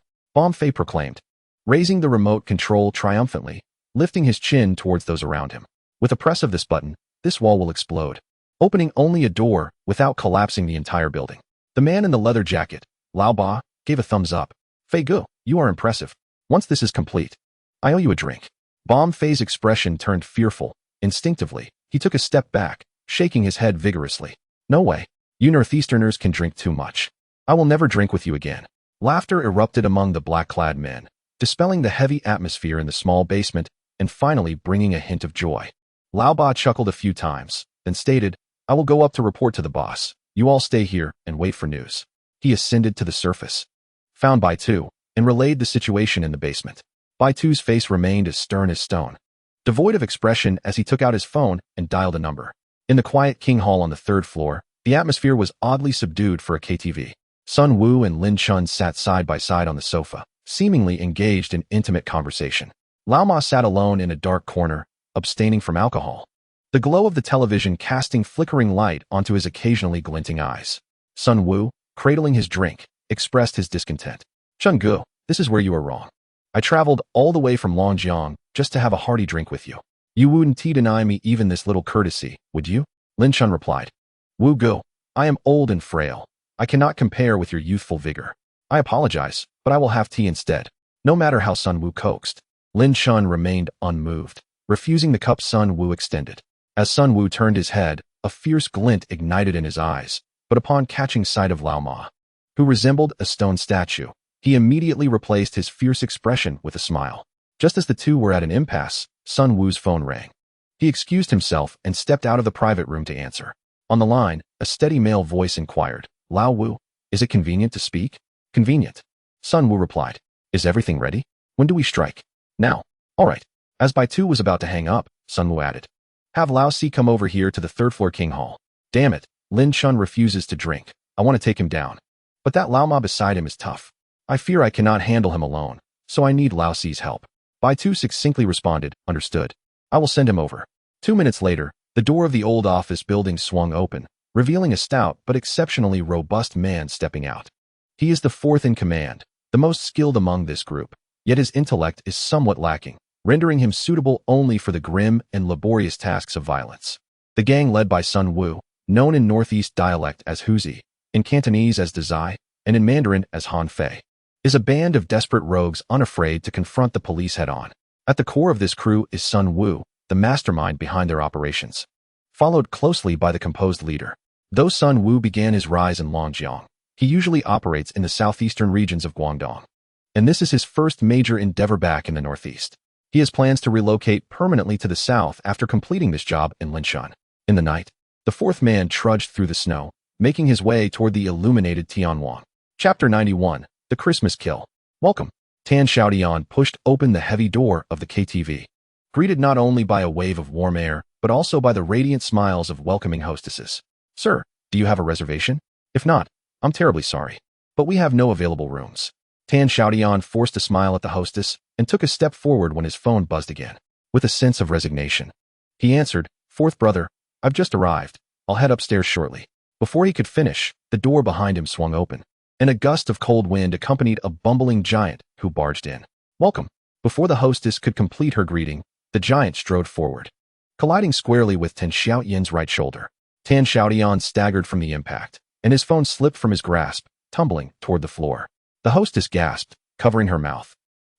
Fei proclaimed, raising the remote control triumphantly, lifting his chin towards those around him. "With a press of this button, this wall will explode, opening only a door without collapsing the entire building." The man in the leather jacket, Lao Ba, gave a thumbs up. "Fei Gu, you are impressive. Once this is complete, I owe you a drink." Fei's expression turned fearful. Instinctively, he took a step back, shaking his head vigorously. "No way. You Northeasterners can drink too much. I will never drink with you again." Laughter erupted among the black-clad men, dispelling the heavy atmosphere in the small basement and finally bringing a hint of joy. Lao Ba chuckled a few times, then stated, "I will go up to report to the boss. You all stay here and wait for news." He ascended to the surface, found Bai Tu, and relayed the situation in the basement. Bai Tu's face remained as stern as stone, devoid of expression as he took out his phone and dialed a number. In the quiet King Hall on the 3rd floor, the atmosphere was oddly subdued for a KTV. Sun Wu and Lin Chun sat side by side on the sofa, seemingly engaged in intimate conversation. Lao Ma sat alone in a dark corner, abstaining from alcohol, the glow of the television casting flickering light onto his occasionally glinting eyes. Sun Wu, cradling his drink, expressed his discontent. "Chun Gu, this is where you are wrong. I traveled all the way from Longjiang just to have a hearty drink with you. You wouldn't deny me even this little courtesy, would you?" Lin Chun replied. "Wu Gu, I am old and frail. I cannot compare with your youthful vigor. I apologize, but I will have tea instead." No matter how Sun Wu coaxed, Lin Chun remained unmoved, refusing the cup Sun Wu extended. As Sun Wu turned his head, a fierce glint ignited in his eyes, but upon catching sight of Lao Ma, who resembled a stone statue, he immediately replaced his fierce expression with a smile. Just as the two were at an impasse, Sun Wu's phone rang. He excused himself and stepped out of the private room to answer. On the line, a steady male voice inquired, "Lao Wu, is it convenient to speak?" "Convenient," Sun Wu replied. "Is everything ready? When do we strike?" "Now." "All right." As Bai Tu was about to hang up, Sun Wu added, "Have Lao Si come over here to the 3rd floor King Hall. Damn it, Lin Chun refuses to drink. I want to take him down. But that Lao Ma beside him is tough. I fear I cannot handle him alone, so I need Lao Si's help." Bai Tu succinctly responded, "Understood. I will send him over." 2 minutes later, the door of the old office building swung open, revealing a stout but exceptionally robust man stepping out. He is the 4th in command, the most skilled among this group, yet his intellect is somewhat lacking, rendering him suitable only for the grim and laborious tasks of violence. The gang led by Sun Wu, known in Northeast dialect as Huzi, in Cantonese as Dazai, and in Mandarin as Han Fei, is a band of desperate rogues unafraid to confront the police head-on. At the core of this crew is Sun Wu, the mastermind behind their operations, followed closely by the composed leader. Though Sun Wu began his rise in Longjiang, he usually operates in the southeastern regions of Guangdong, and this is his first major endeavor back in the northeast. He has plans to relocate permanently to the south after completing this job in Linshan. In the night, the 4th man trudged through the snow, making his way toward the illuminated Tianwang. Chapter 91, The Christmas Kill. "Welcome." Tan Xiaotian pushed open the heavy door of the KTV, greeted not only by a wave of warm air, but also by the radiant smiles of welcoming hostesses. "Sir, do you have a reservation? If not, I'm terribly sorry, but we have no available rooms." Tan Xiaotian forced a smile at the hostess and took a step forward when his phone buzzed again. With a sense of resignation, he answered, "4th brother, I've just arrived. I'll head upstairs shortly." Before he could finish, the door behind him swung open, and a gust of cold wind accompanied a bumbling giant who barged in. "Welcome." Before the hostess could complete her greeting, the giant strode forward, colliding squarely with Tan Xiaotian's right shoulder. Tan Xiaotian staggered from the impact, and his phone slipped from his grasp, tumbling toward the floor. The hostess gasped, covering her mouth,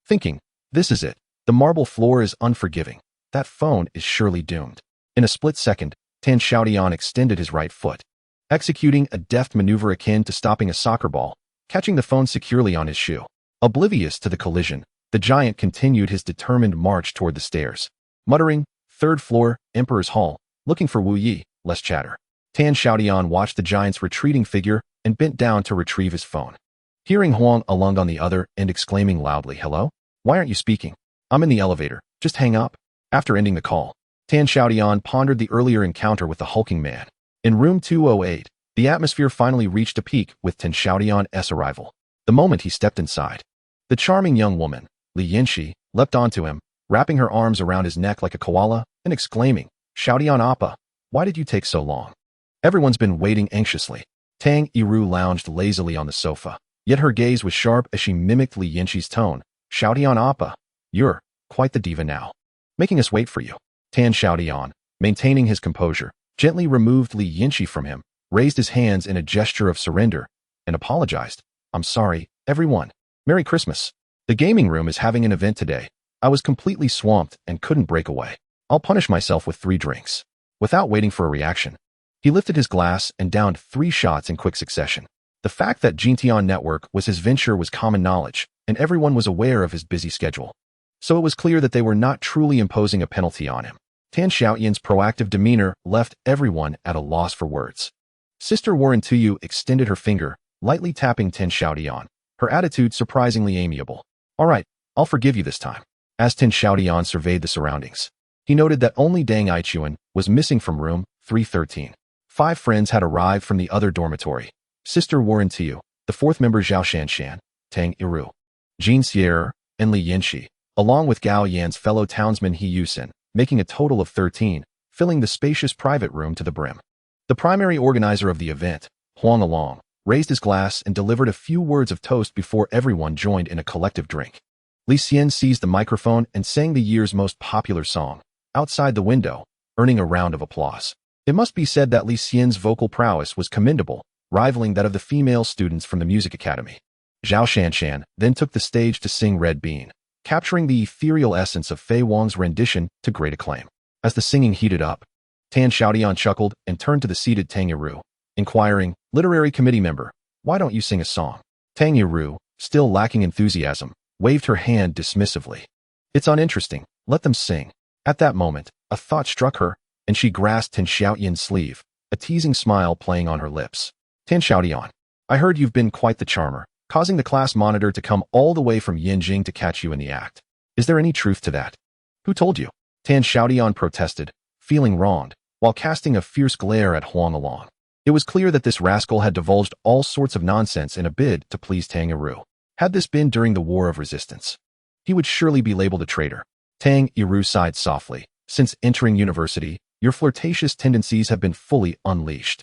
thinking, this is it. The marble floor is unforgiving. That phone is surely doomed. In a split second, Tan Xiaotian extended his right foot, executing a deft maneuver akin to stopping a soccer ball, catching the phone securely on his shoe. Oblivious to the collision, the giant continued his determined march toward the stairs, muttering, third floor, Emperor's Hall, looking for Wu Yi, less chatter. Tan Xiaotian watched the giant's retreating figure and bent down to retrieve his phone. Hearing Huang Alung on the other end exclaiming loudly, hello? Why aren't you speaking? I'm in the elevator. Just hang up. After ending the call, Tan Xiaotian pondered the earlier encounter with the hulking man. In room 208, the atmosphere finally reached a peak with Tan Xiaotian's arrival. The moment he stepped inside, the charming young woman, Li Yinxi, leapt onto him, wrapping her arms around his neck like a koala and exclaiming, Xiaotian Appa, why did you take so long? Everyone's been waiting anxiously. Tang Yiru lounged lazily on the sofa, yet her gaze was sharp as she mimicked Li Yinxi's tone. Xiaotian Appa, you're quite the diva now. Making us wait for you. Tan Xiaotian, maintaining his composure, gently removed Li Yinxi from him, raised his hands in a gesture of surrender, and apologized. I'm sorry, everyone. Merry Christmas. The gaming room is having an event today. I was completely swamped and couldn't break away. I'll punish myself with 3 drinks. Without waiting for a reaction, he lifted his glass and downed 3 shots in quick succession. The fact that Jintian Network was his venture was common knowledge, and everyone was aware of his busy schedule. So it was clear that they were not truly imposing a penalty on him. Tan Xiaotian's proactive demeanor left everyone at a loss for words. Sister Warren Tuyu extended her finger, lightly tapping Tan Xiaotian, her attitude surprisingly amiable. All right, I'll forgive you this time. As Tan Xiaotian surveyed the surroundings, he noted that only Deng Aichuan was missing from room 313. 5 friends had arrived from the other dormitory. Sister Warren Tuyu, the 4th member Zhao Shanshan, Tang Yiru, Jean Sierra, and Li Yinxi, along with Gao Yan's fellow townsman He Yusin, making a total of 13, filling the spacious private room to the brim. The primary organizer of the event, Huang Along, raised his glass and delivered a few words of toast before everyone joined in a collective drink. Li Xian seized the microphone and sang the year's most popular song, Outside the Window, earning a round of applause. It must be said that Li Xian's vocal prowess was commendable, rivaling that of the female students from the music academy. Zhao Shanshan then took the stage to sing Red Bean, capturing the ethereal essence of Fei Wang's rendition to great acclaim. As the singing heated up, Tan Xiaotian chuckled and turned to the seated Tang Yiru, inquiring, literary committee member, why don't you sing a song? Tang Yiru, still lacking enthusiasm, waved her hand dismissively. It's uninteresting, let them sing. At that moment, a thought struck her, and she grasped Tan Xiaotian's sleeve, a teasing smile playing on her lips. Tan Xiaotian, I heard you've been quite the charmer, causing the class monitor to come all the way from Yinjing to catch you in the act. Is there any truth to that? Who told you? Tan Xiaotian protested, feeling wronged, while casting a fierce glare at Huang Along. It was clear that this rascal had divulged all sorts of nonsense in a bid to please Tang Yiru. Had this been during the War of Resistance, he would surely be labeled a traitor. Tang Yiru sighed softly. Since entering university, your flirtatious tendencies have been fully unleashed.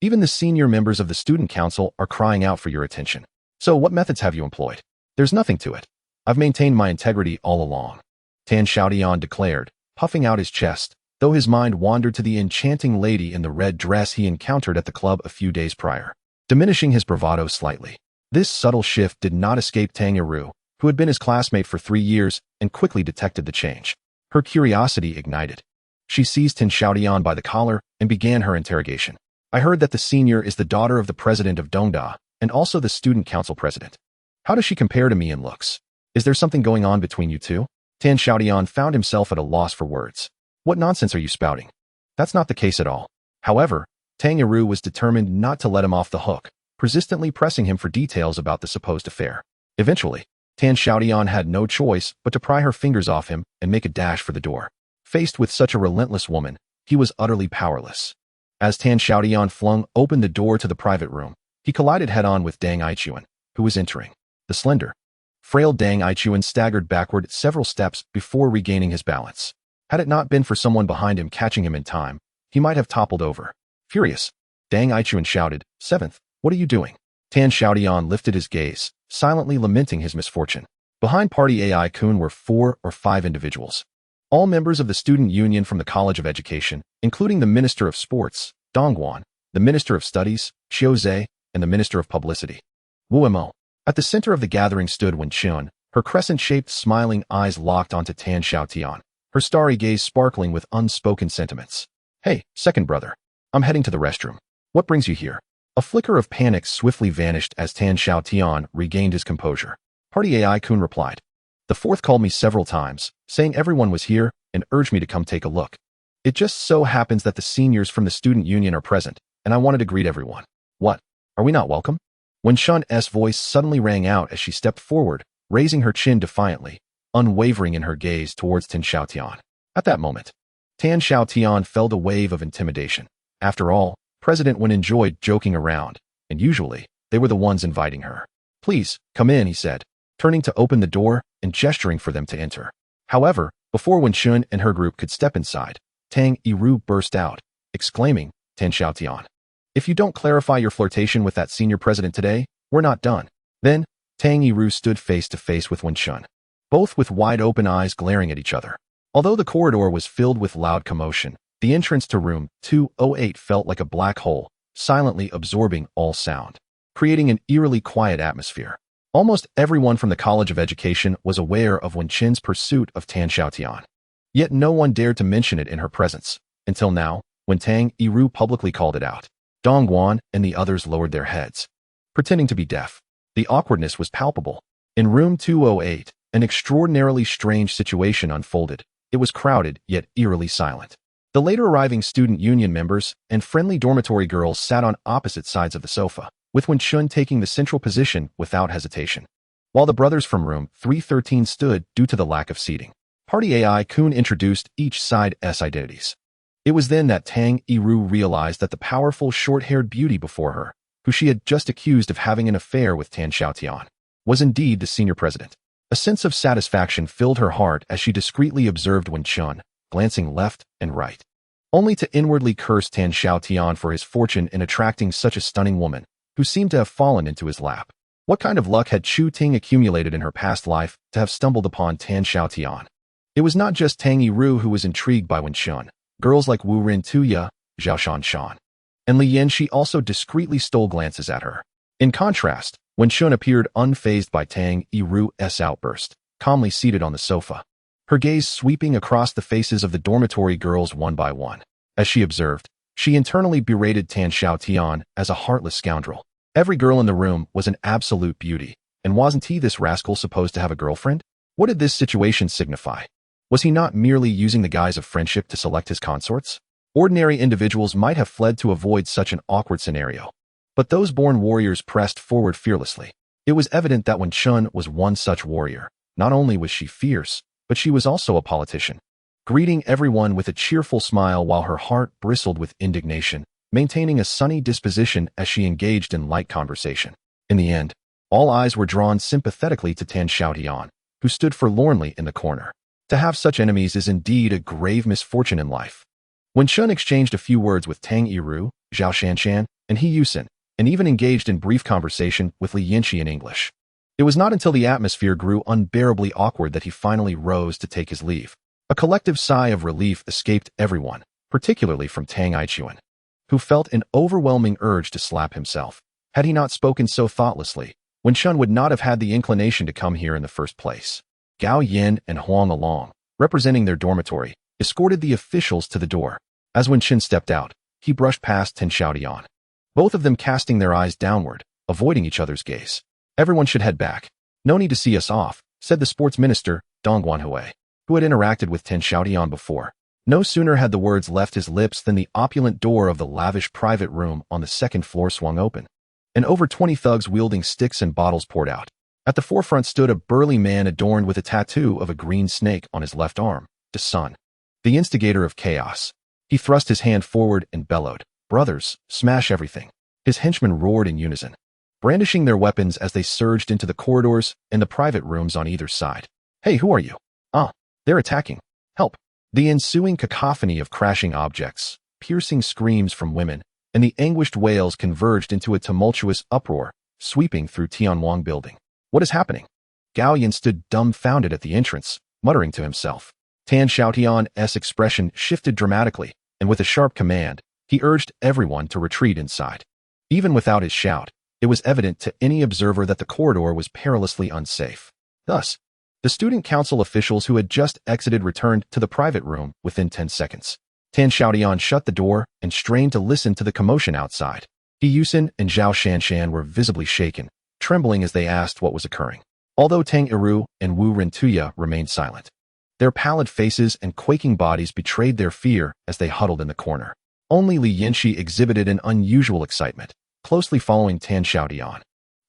Even the senior members of the student council are crying out for your attention. So what methods have you employed? There's nothing to it. I've maintained my integrity all along. Tan Xiaotian declared, puffing out his chest, though his mind wandered to the enchanting lady in the red dress he encountered at the club a few days prior, diminishing his bravado slightly. This subtle shift did not escape Tang Yiru, who had been his classmate for 3 years and quickly detected the change. Her curiosity ignited. She seized Tan Xiaotian by the collar and began her interrogation. I heard that the senior is the daughter of the president of Dongda, and also the student council president. How does she compare to me in looks? Is there something going on between you two? Tan Xiaotian found himself at a loss for words. What nonsense are you spouting? That's not the case at all. However, Tang Yiru was determined not to let him off the hook, persistently pressing him for details about the supposed affair. Eventually, Tan Xiaotian had no choice but to pry her fingers off him and make a dash for the door. Faced with such a relentless woman, he was utterly powerless. As Tan Xiaotian flung open the door to the private room, he collided head-on with Deng Aichuan, who was entering. The slender, frail Deng Aichuan staggered backward several steps before regaining his balance. Had it not been for someone behind him catching him in time, he might have toppled over. Furious, Deng Aichuan shouted, "Seventh, what are you doing?" Tan Xiaotian lifted his gaze, silently lamenting his misfortune. Behind Party AI Kun were 4 or 5 individuals, all members of the student union from the College of Education, including the Minister of Sports, Dongguan, the Minister of Studies, Xiaoze, and the Minister of Publicity. Wuemo. At the center of the gathering stood Wen Chun, her crescent-shaped smiling eyes locked onto Tan Xiaotian, her starry gaze sparkling with unspoken sentiments. Hey, second brother. I'm heading to the restroom. What brings you here? A flicker of panic swiftly vanished as Tan Xiaotian regained his composure. Party AI Kun replied. The fourth called me several times, saying everyone was here and urged me to come take a look. It just so happens that the seniors from the student union are present, and I wanted to greet everyone. What? Are we not welcome? Wen Chun's voice suddenly rang out as she stepped forward, raising her chin defiantly, unwavering in her gaze towards Tan Xiaotian. At that moment, Tan Xiaotian felt a wave of intimidation. After all, President Wen enjoyed joking around, and usually, they were the ones inviting her. Please, come in, he said, turning to open the door and gesturing for them to enter. However, before Wen Chun and her group could step inside, Tang Yiru burst out, exclaiming, Tan Xiaotian, if you don't clarify your flirtation with that senior president today, we're not done. Then, Tang Yiru stood face to face with Wen Chun, both with wide-open eyes glaring at each other. Although the corridor was filled with loud commotion, the entrance to room 208 felt like a black hole, silently absorbing all sound, creating an eerily quiet atmosphere. Almost everyone from the College of Education was aware of Wen Chun's pursuit of Tan Xiaotian. Yet no one dared to mention it in her presence, until now, when Tang Yiru publicly called it out. Dongguan and the others lowered their heads, pretending to be deaf. The awkwardness was palpable. In room 208, an extraordinarily strange situation unfolded. It was crowded, yet eerily silent. The later arriving student union members and friendly dormitory girls sat on opposite sides of the sofa, with Wen Chun taking the central position without hesitation, while the brothers from room 313 stood due to the lack of seating. Party AI Kun introduced each side's identities. It was then that Tang Yiru realized that the powerful short-haired beauty before her, who she had just accused of having an affair with Tan Xiaotian, was indeed the senior president. A sense of satisfaction filled her heart as she discreetly observed Wen Chun, glancing left and right, only to inwardly curse Tan Xiaotian for his fortune in attracting such a stunning woman, who seemed to have fallen into his lap. What kind of luck had Chu Ting accumulated in her past life to have stumbled upon Tan Xiaotian? It was not just Tang Yiru who was intrigued by Wen Chun. Girls like Wu Rin Tuya, Xiaoshan Shan, and Li Yanxi also discreetly stole glances at her. In contrast, Wen Chun appeared unfazed by Tang Yiru's outburst, calmly seated on the sofa, her gaze sweeping across the faces of the dormitory girls one by one. As she observed, she internally berated Tan Xiaotian as a heartless scoundrel. Every girl in the room was an absolute beauty, and wasn't he, this rascal, supposed to have a girlfriend? What did this situation signify? Was he not merely using the guise of friendship to select his consorts? Ordinary individuals might have fled to avoid such an awkward scenario, but those born warriors pressed forward fearlessly. It was evident that Wen Chun was one such warrior. Not only was she fierce, but she was also a politician, greeting everyone with a cheerful smile while her heart bristled with indignation, maintaining a sunny disposition as she engaged in light conversation. In the end, all eyes were drawn sympathetically to Tan Xiaotian, who stood forlornly in the corner. To have such enemies is indeed a grave misfortune in life. Wen Chun exchanged a few words with Tang Yiru, Zhao Shanshan, and He Yusen, and even engaged in brief conversation with Li Yanxi in English. It was not until the atmosphere grew unbearably awkward that he finally rose to take his leave. A collective sigh of relief escaped everyone, particularly from Tang Yichuan, who felt an overwhelming urge to slap himself. Had he not spoken so thoughtlessly, Wen Chun would not have had the inclination to come here in the first place. Gao Yin and Huang Along, representing their dormitory, escorted the officials to the door. As Wen Chun stepped out, he brushed past Tan Xiaotian, both of them casting their eyes downward, avoiding each other's gaze. Everyone should head back. No need to see us off, said the sports minister, Dongguan Hui, who had interacted with Tan Xiaotian before. No sooner had the words left his lips than the opulent door of the lavish private room on the second floor swung open, and over 20 thugs wielding sticks and bottles poured out. At the forefront stood a burly man adorned with a tattoo of a green snake on his left arm, the sun, the instigator of chaos. He thrust his hand forward and bellowed, "Brothers, smash everything." His henchmen roared in unison, brandishing their weapons as they surged into the corridors and the private rooms on either side. "Hey, who are you?" "Ah, they're attacking. Help." The ensuing cacophony of crashing objects, piercing screams from women, and the anguished wails converged into a tumultuous uproar, sweeping through Tianwang building. What is happening? Gao Yin stood dumbfounded at the entrance, muttering to himself. Tan Xiaotian's expression shifted dramatically, and with a sharp command, He urged everyone to retreat inside. Even without his shout, it was evident to any observer that the corridor was perilously unsafe. Thus, the student council officials who had just exited returned to the private room within 10 seconds. Tan Xiaotian shut the door and strained to listen to the commotion outside. Xiaotian and Xiaoshan were visibly shaken, trembling as they asked what was occurring. Although Tang Eru and Wu Rentuya remained silent. Their pallid faces and quaking bodies betrayed their fear as they huddled in the corner. Only Li Yinshi exhibited an unusual excitement, closely following Tan Xiaotian,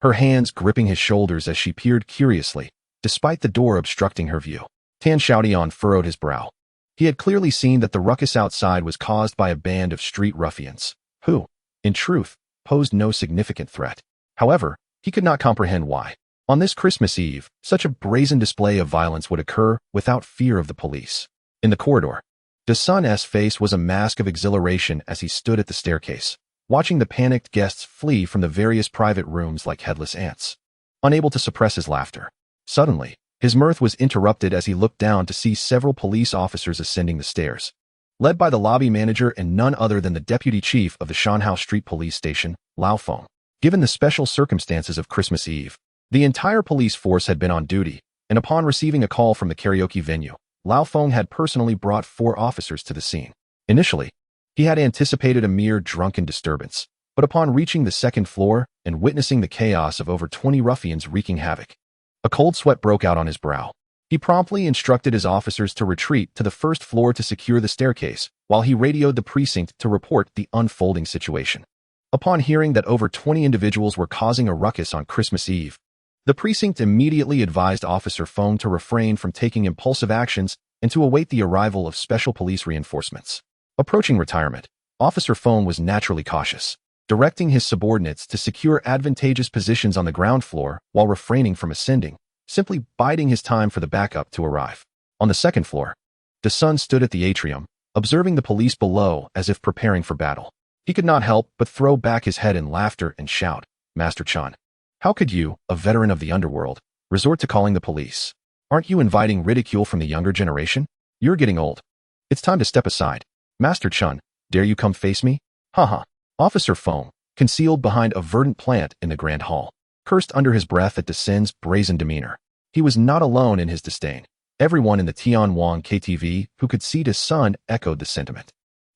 her hands gripping his shoulders as she peered curiously, despite the door obstructing her view. Tan Xiaotian furrowed his brow. He had clearly seen that the ruckus outside was caused by a band of street ruffians, who, in truth, posed no significant threat. However, he could not comprehend why. On this Christmas Eve, such a brazen display of violence would occur without fear of the police. In the corridor, De Sun's face was a mask of exhilaration as he stood at the staircase, watching the panicked guests flee from the various private rooms like headless ants. Unable to suppress his laughter, suddenly, his mirth was interrupted as he looked down to see several police officers ascending the stairs, led by the lobby manager and none other than the deputy chief of the Shanhao Street Police Station, Lao Feng. Given the special circumstances of Christmas Eve, the entire police force had been on duty, and upon receiving a call from the karaoke venue, Lao Feng had personally brought 4 officers to the scene. Initially, he had anticipated a mere drunken disturbance, but upon reaching the second floor and witnessing the chaos of over 20 ruffians wreaking havoc, a cold sweat broke out on his brow. He promptly instructed his officers to retreat to the first floor to secure the staircase, while he radioed the precinct to report the unfolding situation. Upon hearing that over 20 individuals were causing a ruckus on Christmas Eve, the precinct immediately advised Officer Feng to refrain from taking impulsive actions and to await the arrival of special police reinforcements. Approaching retirement, Officer Feng was naturally cautious, directing his subordinates to secure advantageous positions on the ground floor while refraining from ascending, simply biding his time for the backup to arrive. On the second floor, De Sun stood at the atrium, observing the police below as if preparing for battle. He could not help but throw back his head in laughter and shout, "Master Chan, how could you, a veteran of the underworld, resort to calling the police? Aren't you inviting ridicule from the younger generation? You're getting old. It's time to step aside. Master Chun, dare you come face me?" Haha. Officer Feng, concealed behind a verdant plant in the grand hall, cursed under his breath at De Sun's brazen demeanor. He was not alone in his disdain. Everyone in the Tianwang KTV who could see De Sun echoed the sentiment.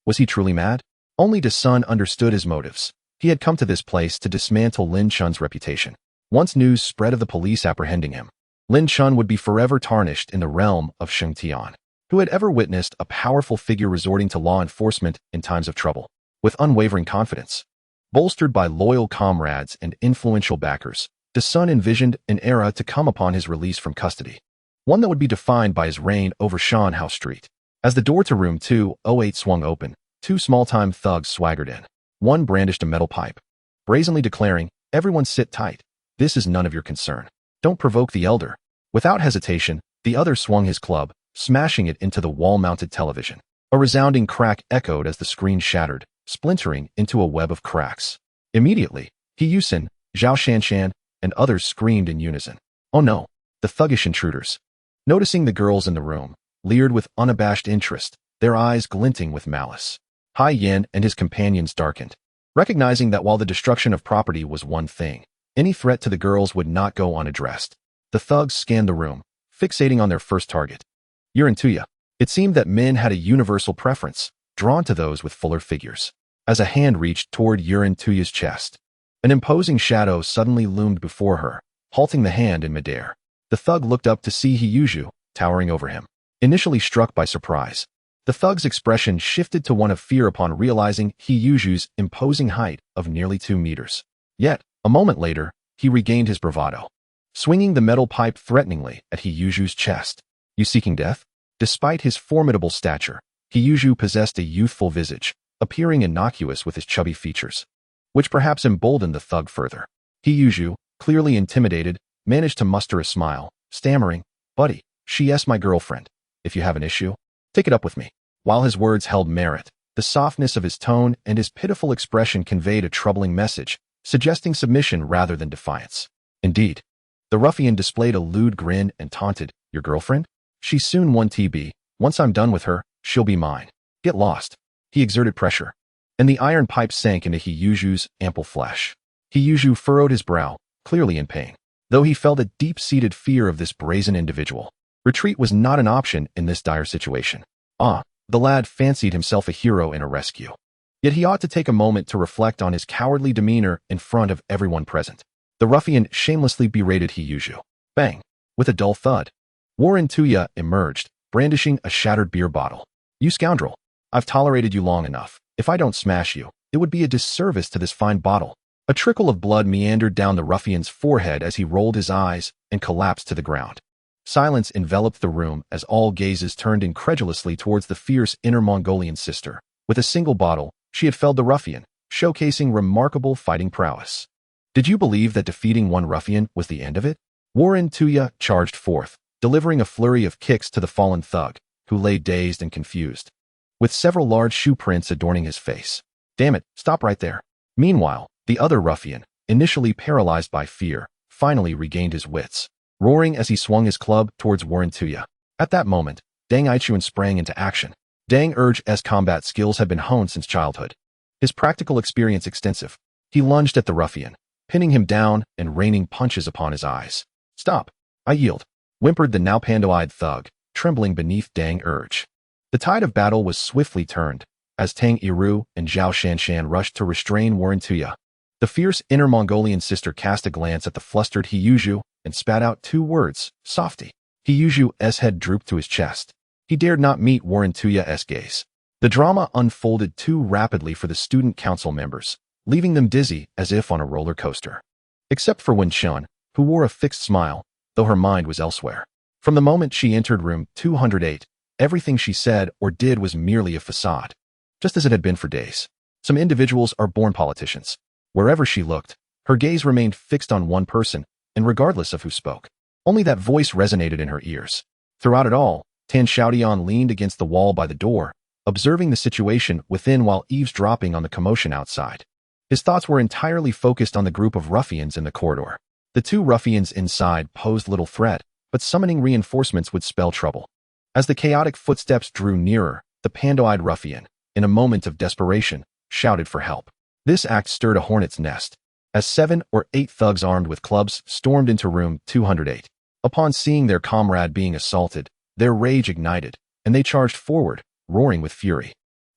Was he truly mad? Only De Sun understood his motives. He had come to this place to dismantle Lin Chun's reputation. Once news spread of the police apprehending him, Lin Chun would be forever tarnished in the realm of Xiaotian. Who had ever witnessed a powerful figure resorting to law enforcement in times of trouble? With unwavering confidence, bolstered by loyal comrades and influential backers, De Sun envisioned an era to come upon his release from custody, one that would be defined by his reign over Shanhao Street. As the door to room 208 swung open, 2 small-time thugs swaggered in. One brandished a metal pipe, brazenly declaring, "Everyone sit tight. This is none of your concern. Don't provoke the elder." Without hesitation, the other swung his club, smashing it into the wall-mounted television. A resounding crack echoed as the screen shattered, splintering into a web of cracks. Immediately, Xiaotian, Xiaoshan, and others screamed in unison. Oh no, the thuggish intruders. Noticing the girls in the room, leered with unabashed interest, their eyes glinting with malice. Hai Yin and his companions darkened, recognizing that while the destruction of property was one thing, any threat to the girls would not go unaddressed. The thugs scanned the room, fixating on their first target. Yurentuya. It seemed that men had a universal preference, drawn to those with fuller figures. As a hand reached toward Yurentuya's chest, an imposing shadow suddenly loomed before her, halting the hand in midair. The thug looked up to see Hiyuju, towering over him. Initially struck by surprise, the thug's expression shifted to one of fear upon realizing Hiyuju's imposing height of nearly 2 meters. Yet, a moment later, he regained his bravado, swinging the metal pipe threateningly at Hiyuju's chest. You seeking death? Despite his formidable stature, Hiyuju possessed a youthful visage, appearing innocuous with his chubby features, which perhaps emboldened the thug further. Hiyuju, clearly intimidated, managed to muster a smile, stammering, "Buddy, she's my girlfriend. If you have an issue, take it up with me." While his words held merit, the softness of his tone and his pitiful expression conveyed a troubling message, suggesting submission rather than defiance. Indeed, the ruffian displayed a lewd grin and taunted, "Your girlfriend? She's soon 1 TB. Once I'm done with her, she'll be mine. Get lost." He exerted pressure, and the iron pipe sank into Hiyuju's ample flesh. Hiyuju furrowed his brow, clearly in pain, though he felt a deep-seated fear of this brazen individual. Retreat was not an option in this dire situation. The lad fancied himself a hero in a rescue. Yet he ought to take a moment to reflect on his cowardly demeanor in front of everyone present. The ruffian shamelessly berated Hiyuju. Bang! With a dull thud, Warren Tuya emerged, brandishing a shattered beer bottle. You scoundrel! I've tolerated you long enough. If I don't smash you, it would be a disservice to this fine bottle. A trickle of blood meandered down the ruffian's forehead as he rolled his eyes and collapsed to the ground. Silence enveloped the room as all gazes turned incredulously towards the fierce Inner Mongolian sister. With a single bottle, she had felled the ruffian, showcasing remarkable fighting prowess. Did you believe that defeating one ruffian was the end of it? Warren Tuya charged forth, delivering a flurry of kicks to the fallen thug, who lay dazed and confused, with several large shoe prints adorning his face. Damn it, stop right there. Meanwhile, the other ruffian, initially paralyzed by fear, finally regained his wits, roaring as he swung his club towards Warren Tuya. At that moment, Dang Aichuan sprang into action. Dang Urge's combat skills had been honed since childhood, his practical experience extensive. He lunged at the ruffian, pinning him down and raining punches upon his eyes. Stop! I yield, whimpered the now pando-eyed thug, trembling beneath Dang Urge. The tide of battle was swiftly turned, as Tang Iru and Zhao Shanshan rushed to restrain Warren Tuya. The fierce Inner Mongolian sister cast a glance at the flustered Hiyuju and spat out 2 words, softy. Hiyuju's head drooped to his chest. He dared not meet Warren Tuya's gaze. The drama unfolded too rapidly for the student council members, leaving them dizzy as if on a roller coaster. Except for Wen Chun, who wore a fixed smile, though her mind was elsewhere. From the moment she entered room 208, everything she said or did was merely a facade, just as it had been for days. Some individuals are born politicians. Wherever she looked, her gaze remained fixed on one person, and regardless of who spoke, only that voice resonated in her ears. Throughout it all, Tan Xiaotian leaned against the wall by the door, observing the situation within while eavesdropping on the commotion outside. His thoughts were entirely focused on the group of ruffians in the corridor. The 2 ruffians inside posed little threat, but summoning reinforcements would spell trouble. As the chaotic footsteps drew nearer, the pando-eyed ruffian, in a moment of desperation, shouted for help. This act stirred a hornet's nest, as 7 or 8 thugs armed with clubs stormed into room 208. Upon seeing their comrade being assaulted, their rage ignited, and they charged forward, roaring with fury.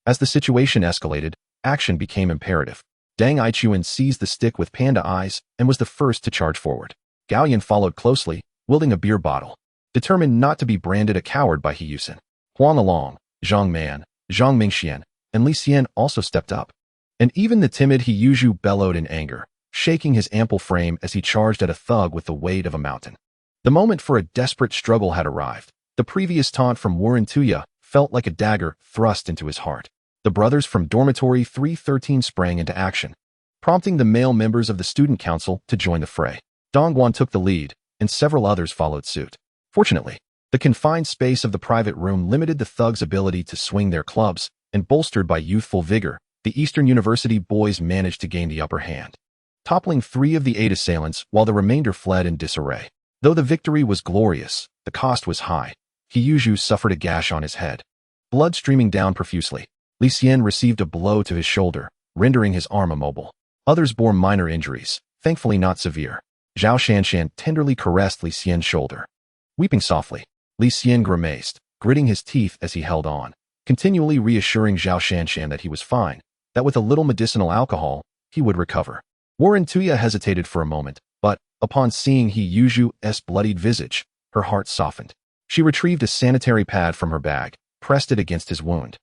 As the situation escalated, action became imperative. Dang Aichuan seized the stick with panda eyes and was the first to charge forward. Gao Yan followed closely, wielding a beer bottle, determined not to be branded a coward by Hiyusen. Huang Along, Zhang Man, Zhang Mingxian, and Li Xian also stepped up. And even the timid Hiyuju bellowed in anger, shaking his ample frame as he charged at a thug with the weight of a mountain. The moment for a desperate struggle had arrived. The previous taunt from Warren Tuya felt like a dagger thrust into his heart. The brothers from dormitory 313 sprang into action, prompting the male members of the student council to join the fray. Dongguan took the lead, and several others followed suit. Fortunately, the confined space of the private room limited the thugs' ability to swing their clubs, and bolstered by youthful vigor, the Eastern University boys managed to gain the upper hand, toppling 3 of the 8 assailants while the remainder fled in disarray. Though the victory was glorious, the cost was high. Hiyuju suffered a gash on his head, blood streaming down profusely. Li Xian received a blow to his shoulder, rendering his arm immobile. Others bore minor injuries, thankfully not severe. Zhao Shanshan tenderly caressed Li Xian's shoulder. Weeping softly, Li Xian grimaced, gritting his teeth as he held on, continually reassuring Zhao Shanshan that he was fine, that with a little medicinal alcohol, he would recover. Warren Tuya hesitated for a moment, but, upon seeing Hiyuju's bloodied visage, her heart softened. She retrieved a sanitary pad from her bag, pressed it against his wound,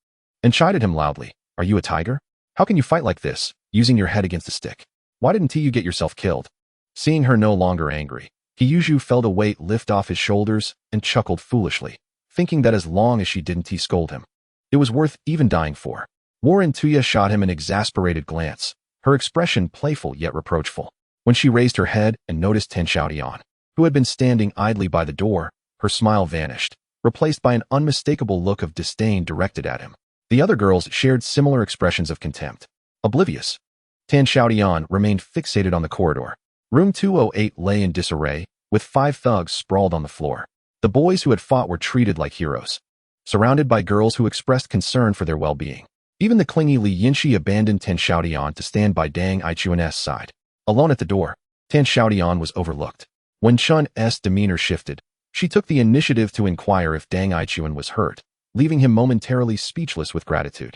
and chided him loudly. Are you a tiger? How can you fight like this, using your head against a stick? Why didn't you get yourself killed? Seeing her no longer angry, Hiyuju felt a weight lift off his shoulders and chuckled foolishly, thinking that as long as she didn't scold him, it was worth even dying for. Warren Tuya shot him an exasperated glance, her expression playful yet reproachful. When she raised her head and noticed Tan Xiaotian, who had been standing idly by the door, her smile vanished, replaced by an unmistakable look of disdain directed at him. The other girls shared similar expressions of contempt. Oblivious, Tan Xiaotian remained fixated on the corridor. Room 208 lay in disarray, with 5 thugs sprawled on the floor. The boys who had fought were treated like heroes, surrounded by girls who expressed concern for their well-being. Even the clingy Li Yinshi abandoned Tan Xiaotian to stand by Dang Aichuan's side. Alone at the door, Tan Xiaotian was overlooked. When Chun's demeanor shifted, she took the initiative to inquire if Dang Aichuan was hurt, leaving him momentarily speechless with gratitude.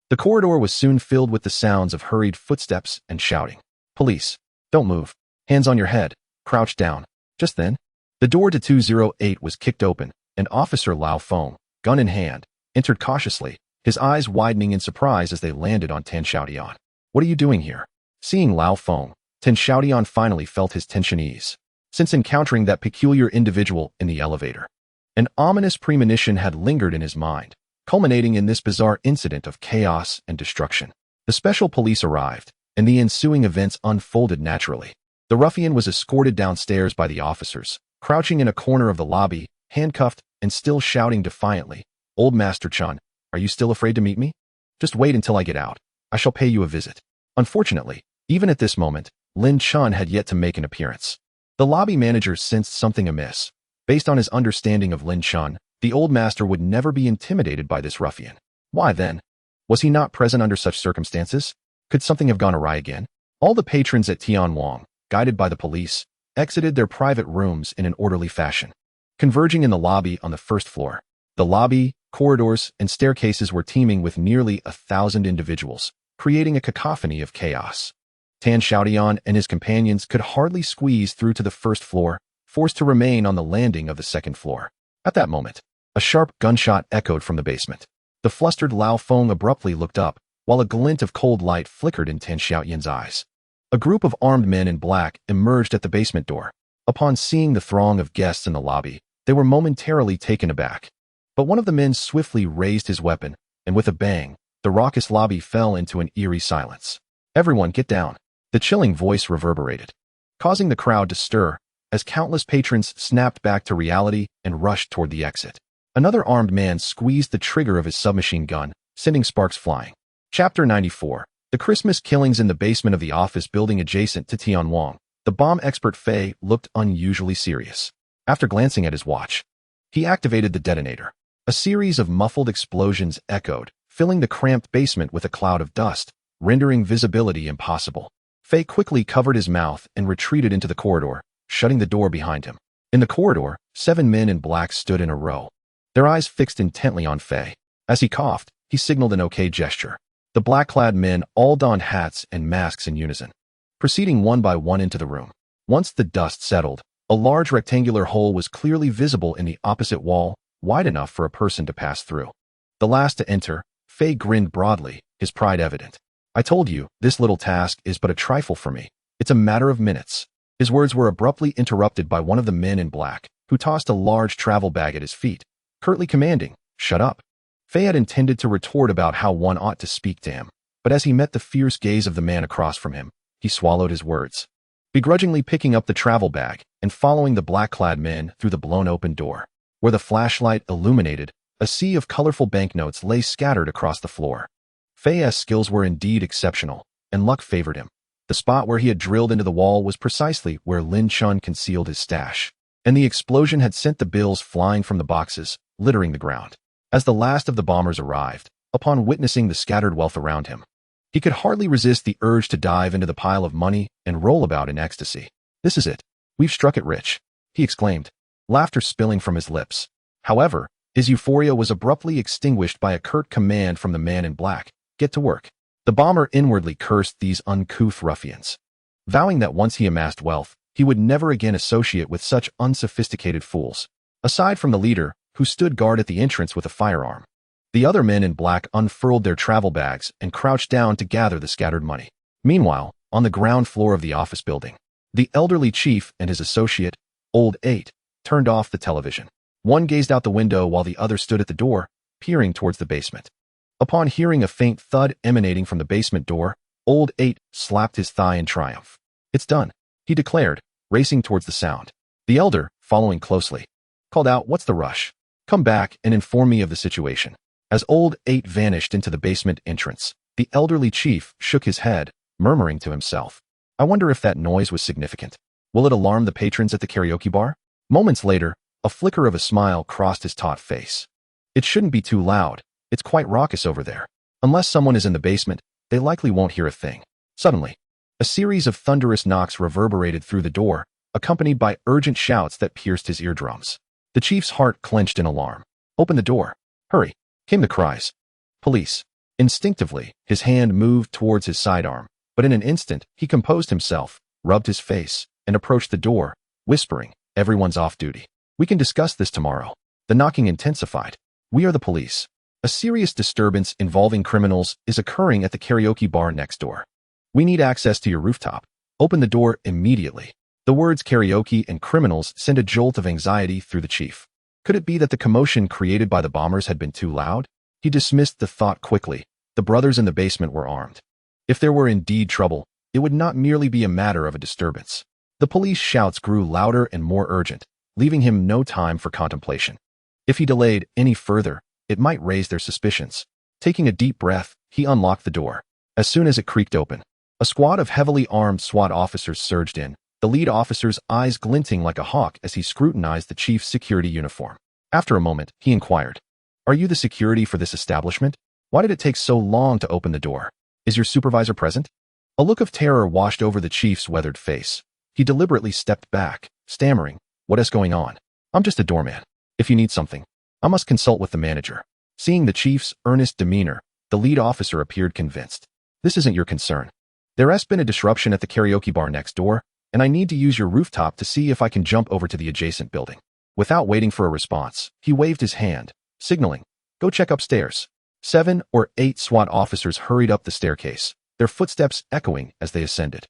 The corridor was soon filled with the sounds of hurried footsteps and shouting. Police, don't move. Hands on your head. Crouch down. Just then, the door to 208 was kicked open, and Officer Lao Feng, gun in hand, entered cautiously, his eyes widening in surprise as they landed on Tan Xiaotian. What are you doing here? Seeing Lao Feng, Tan Xiaotian finally felt his tension ease. Since encountering that peculiar individual in the elevator, an ominous premonition had lingered in his mind, culminating in this bizarre incident of chaos and destruction. The special police arrived, and the ensuing events unfolded naturally. The ruffian was escorted downstairs by the officers, crouching in a corner of the lobby, handcuffed and still shouting defiantly, "Old Master Chun, are you still afraid to meet me? Just wait until I get out. I shall pay you a visit." Unfortunately, even at this moment, Lin Chun had yet to make an appearance. The lobby manager sensed something amiss. Based on his understanding of Lin Chun, the old master would never be intimidated by this ruffian. Why then? Was he not present under such circumstances? Could something have gone awry again? All the patrons at Tianwang, guided by the police, exited their private rooms in an orderly fashion, converging in the lobby on the first floor. The lobby, corridors, and staircases were teeming with nearly 1,000 individuals, creating a cacophony of chaos. Tan Xiaotian and his companions could hardly squeeze through to the first floor, forced to remain on the landing of the second floor. At that moment, a sharp gunshot echoed from the basement. The flustered Lao Feng abruptly looked up, while a glint of cold light flickered in Tan Xiaotian's eyes. A group of armed men in black emerged at the basement door. Upon seeing the throng of guests in the lobby, they were momentarily taken aback. But one of the men swiftly raised his weapon, and with a bang, the raucous lobby fell into an eerie silence. "Everyone get down," the chilling voice reverberated, causing the crowd to stir as countless patrons snapped back to reality and rushed toward the exit. Another armed man squeezed the trigger of his submachine gun, sending sparks flying. Chapter 94. The Christmas killings in the basement of the office building adjacent to Tianwang. The bomb expert Fei looked unusually serious. After glancing at his watch, he activated the detonator. A series of muffled explosions echoed, filling the cramped basement with a cloud of dust, rendering visibility impossible. Fei quickly covered his mouth and retreated into the corridor, shutting the door behind him. In the corridor, 7 men in black stood in a row, their eyes fixed intently on Fei. As he coughed, he signaled an okay gesture. The black-clad men all donned hats and masks in unison, proceeding one by one into the room. Once the dust settled, a large rectangular hole was clearly visible in the opposite wall, wide enough for a person to pass through. The last to enter, Fei grinned broadly, his pride evident. "I told you, this little task is but a trifle for me. It's a matter of minutes." His words were abruptly interrupted by one of the men in black, who tossed a large travel bag at his feet, curtly commanding, "Shut up." Fei had intended to retort about how one ought to speak to him, but as he met the fierce gaze of the man across from him, he swallowed his words. Begrudgingly picking up the travel bag and following the black-clad men through the blown-open door, where the flashlight illuminated, a sea of colorful banknotes lay scattered across the floor. Fei's skills were indeed exceptional, and luck favored him. The spot where he had drilled into the wall was precisely where Lin Chun concealed his stash, and the explosion had sent the bills flying from the boxes, littering the ground. As the last of the bombers arrived, upon witnessing the scattered wealth around him, he could hardly resist the urge to dive into the pile of money and roll about in ecstasy. "This is it. We've struck it rich," he exclaimed, laughter spilling from his lips. However, his euphoria was abruptly extinguished by a curt command from the man in black, "Get to work." The bomber inwardly cursed these uncouth ruffians, vowing that once he amassed wealth, he would never again associate with such unsophisticated fools. Aside from the leader, who stood guard at the entrance with a firearm, the other men in black unfurled their travel bags and crouched down to gather the scattered money. Meanwhile, on the ground floor of the office building, the elderly chief and his associate, Old 8, turned off the television. One gazed out the window while the other stood at the door, peering towards the basement. Upon hearing a faint thud emanating from the basement door, Old 8 slapped his thigh in triumph. "It's done," he declared, racing towards the sound. The elder, following closely, called out, "What's the rush? Come back and inform me of the situation." As Old 8 vanished into the basement entrance, the elderly chief shook his head, murmuring to himself, "I wonder if that noise was significant. Will it alarm the patrons at the karaoke bar?" Moments later, a flicker of a smile crossed his taut face. "It shouldn't be too loud. It's quite raucous over there." Unless someone is in the basement, they likely won't hear a thing. Suddenly, a series of thunderous knocks reverberated through the door, accompanied by urgent shouts that pierced his eardrums. The chief's heart clenched in alarm. "Open the door! Hurry!" came the cries. "Police!" Instinctively, his hand moved towards his sidearm, but in an instant, he composed himself, rubbed his face, and approached the door, whispering, "Everyone's off duty. We can discuss this tomorrow." The knocking intensified. "We are the police. A serious disturbance involving criminals is occurring at the karaoke bar next door. We need access to your rooftop. Open the door immediately." The words karaoke and criminals sent a jolt of anxiety through the chief. Could it be that the commotion created by the bombers had been too loud? He dismissed the thought quickly. The brothers in the basement were armed. If there were indeed trouble, it would not merely be a matter of a disturbance. The police shouts grew louder and more urgent, leaving him no time for contemplation. If he delayed any further, it might raise their suspicions. Taking a deep breath, he unlocked the door. As soon as it creaked open, a squad of heavily armed SWAT officers surged in, the lead officer's eyes glinting like a hawk as he scrutinized the chief's security uniform. After a moment, he inquired, "Are you the security for this establishment? Why did it take so long to open the door? Is your supervisor present?" A look of terror washed over the chief's weathered face. He deliberately stepped back, stammering, "What is going on? I'm just a doorman. If you need something, I must consult with the manager." Seeing the chief's earnest demeanor, the lead officer appeared convinced. "This isn't your concern. There has been a disruption at the karaoke bar next door, and I need to use your rooftop to see if I can jump over to the adjacent building." Without waiting for a response, he waved his hand, signaling, "Go check upstairs." 7 or 8 SWAT officers hurried up the staircase, their footsteps echoing as they ascended.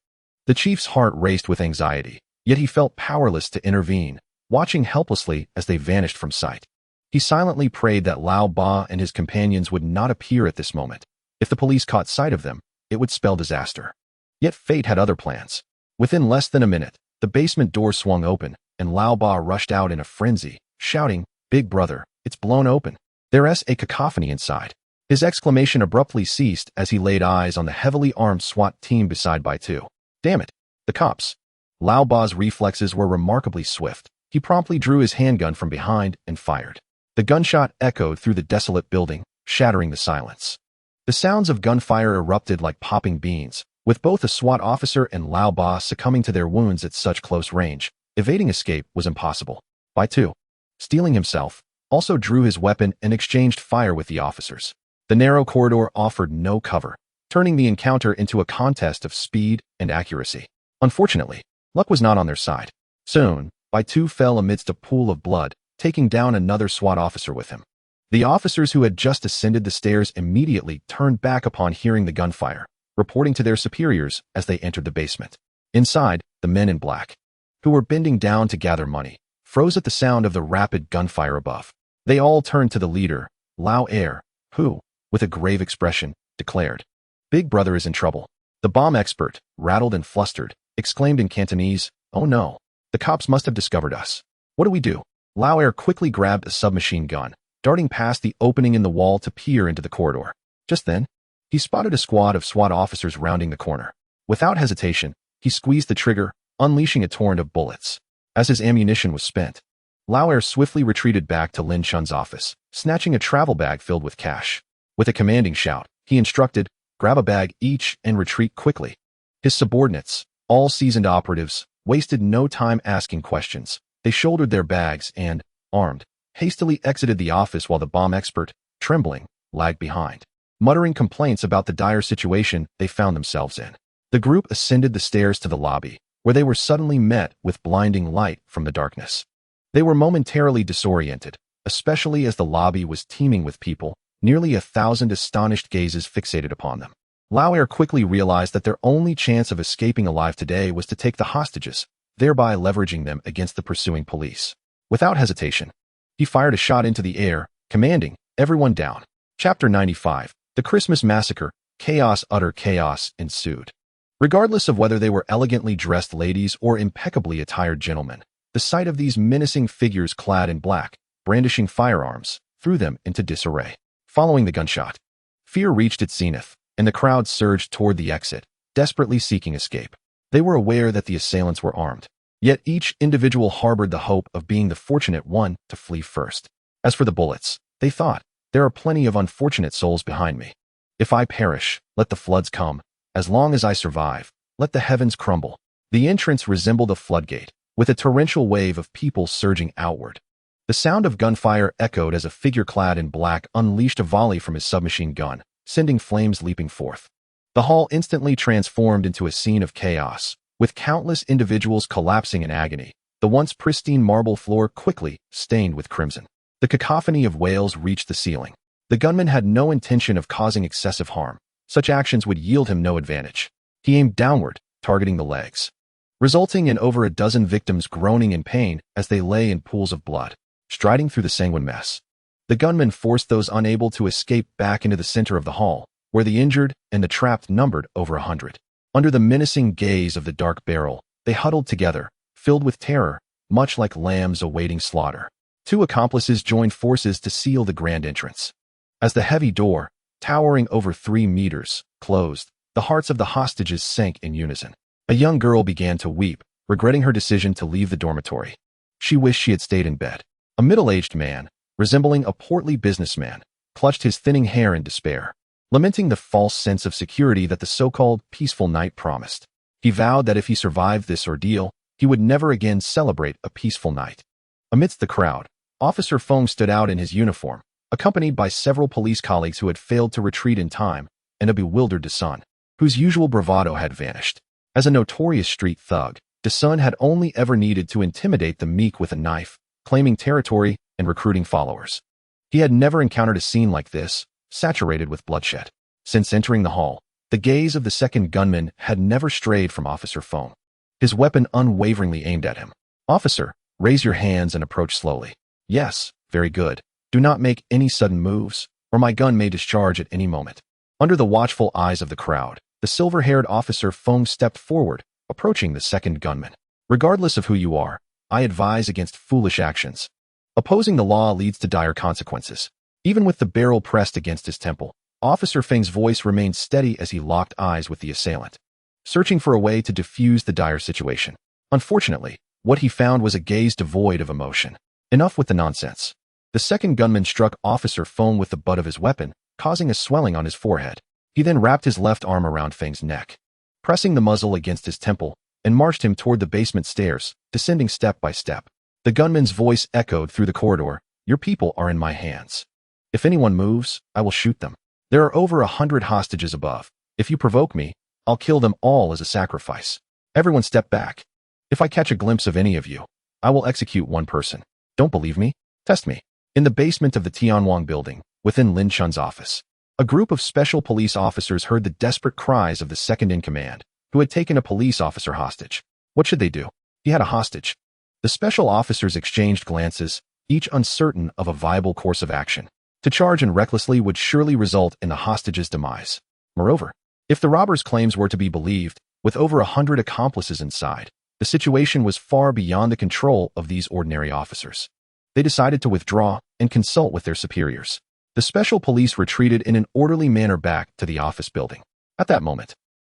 The chief's heart raced with anxiety, yet he felt powerless to intervene, watching helplessly as they vanished from sight. He silently prayed that Lao Ba and his companions would not appear at this moment. If the police caught sight of them, it would spell disaster. Yet fate had other plans. Within less than a minute, the basement door swung open, and Lao Ba rushed out in a frenzy, shouting, "Big brother, it's blown open." There's a cacophony inside. His exclamation abruptly ceased as he laid eyes on the heavily armed SWAT team beside by 2. "Damn it, the cops." Lao Ba's reflexes were remarkably swift. He promptly drew his handgun from behind and fired. The gunshot echoed through the desolate building, shattering the silence. The sounds of gunfire erupted like popping beans, with both a SWAT officer and Lao Ba succumbing to their wounds at such close range. Evading escape was impossible. By 2, stealing himself, also drew his weapon and exchanged fire with the officers. The narrow corridor offered no cover, turning the encounter into a contest of speed and accuracy. Unfortunately, luck was not on their side. Soon, By 2 fell amidst a pool of blood, taking down another SWAT officer with him. The officers who had just ascended the stairs immediately turned back upon hearing the gunfire, reporting to their superiors as they entered the basement. Inside, the men in black, who were bending down to gather money, froze at the sound of the rapid gunfire above. They all turned to the leader, Lao Er, who, with a grave expression, declared, "Big brother is in trouble." The bomb expert, rattled and flustered, exclaimed in Cantonese, "Oh no, the cops must have discovered us. What do we do?" Lao Er quickly grabbed a submachine gun, darting past the opening in the wall to peer into the corridor. Just then, he spotted a squad of SWAT officers rounding the corner. Without hesitation, he squeezed the trigger, unleashing a torrent of bullets. As his ammunition was spent, Lao Er swiftly retreated back to Lin Chun's office, snatching a travel bag filled with cash. With a commanding shout, he instructed, "Grab a bag each and retreat quickly." His subordinates, all seasoned operatives, wasted no time asking questions. They shouldered their bags and, armed, hastily exited the office while the bomb expert, trembling, lagged behind, muttering complaints about the dire situation they found themselves in. The group ascended the stairs to the lobby, where they were suddenly met with blinding light from the darkness. They were momentarily disoriented, especially as the lobby was teeming with people, nearly 1,000 astonished gazes fixated upon them. Lao Er quickly realized that their only chance of escaping alive today was to take the hostages, thereby leveraging them against the pursuing police. Without hesitation, he fired a shot into the air, commanding, "Everyone down." Chapter 95, The Christmas Massacre, utter chaos ensued. Regardless of whether they were elegantly dressed ladies or impeccably attired gentlemen, the sight of these menacing figures clad in black, brandishing firearms, threw them into disarray. Following the gunshot, fear reached its zenith, and the crowd surged toward the exit, desperately seeking escape. They were aware that the assailants were armed, yet each individual harbored the hope of being the fortunate one to flee first. As for the bullets, they thought, "There are plenty of unfortunate souls behind me. If I perish, let the floods come. As long as I survive, let the heavens crumble. The entrance resembled a floodgate, with a torrential wave of people surging outward. The sound of gunfire echoed as a figure clad in black unleashed a volley from his submachine gun, sending flames leaping forth. The hall instantly transformed into a scene of chaos, with countless individuals collapsing in agony, the once pristine marble floor quickly stained with crimson. The cacophony of wails reached the ceiling. The gunman had no intention of causing excessive harm. Such actions would yield him no advantage. He aimed downward, targeting the legs, resulting in over a dozen victims groaning in pain as they lay in pools of blood. Striding through the sanguine mess, the gunman forced those unable to escape back into the center of the hall, where the injured and the trapped numbered over 100. Under the menacing gaze of the dark barrel, they huddled together, filled with terror, much like lambs awaiting slaughter. Two accomplices joined forces to seal the grand entrance. As the heavy door, towering over 3 meters, closed, the hearts of the hostages sank in unison. A young girl began to weep, regretting her decision to leave the dormitory. She wished she had stayed in bed. A middle-aged man, resembling a portly businessman, clutched his thinning hair in despair, lamenting the false sense of security that the so-called peaceful night promised. He vowed that if he survived this ordeal, he would never again celebrate a peaceful night. Amidst the crowd, Officer Feng stood out in his uniform, accompanied by several police colleagues who had failed to retreat in time, and a bewildered Desun, whose usual bravado had vanished. As a notorious street thug, Desun had only ever needed to intimidate the meek with a knife, claiming territory and recruiting followers. He had never encountered a scene like this, saturated with bloodshed. Since entering the hall, the gaze of the second gunman had never strayed from Officer Feng, his weapon unwaveringly aimed at him. "Officer, raise your hands and approach slowly." "Yes, very good. Do not make any sudden moves, or my gun may discharge at any moment." Under the watchful eyes of the crowd, the silver-haired Officer Feng stepped forward, approaching the second gunman. "Regardless of who you are, I advise against foolish actions. Opposing the law leads to dire consequences." Even with the barrel pressed against his temple, Officer Feng's voice remained steady as he locked eyes with the assailant, searching for a way to diffuse the dire situation. Unfortunately, what he found was a gaze devoid of emotion. Enough with the nonsense. The second gunman struck Officer Feng with the butt of his weapon, causing a swelling on his forehead. He then wrapped his left arm around Feng's neck, pressing the muzzle against his temple, and marched him toward the basement stairs, descending step by step. The gunman's voice echoed through the corridor, "Your people are in my hands. If anyone moves, I will shoot them. There are over 100 hostages above. If you provoke me, I'll kill them all as a sacrifice. Everyone step back. If I catch a glimpse of any of you, I will execute one person. Don't believe me? Test me." In the basement of the Tianwang building, within Lin Chun's office, a group of special police officers heard the desperate cries of the second-in-command, who had taken a police officer hostage. What should they do? He had a hostage. The special officers exchanged glances, each uncertain of a viable course of action. To charge in recklessly would surely result in the hostage's demise. Moreover, if the robbers' claims were to be believed, with over 100 accomplices inside, the situation was far beyond the control of these ordinary officers. They decided to withdraw and consult with their superiors. The special police retreated in an orderly manner back to the office building. At that moment,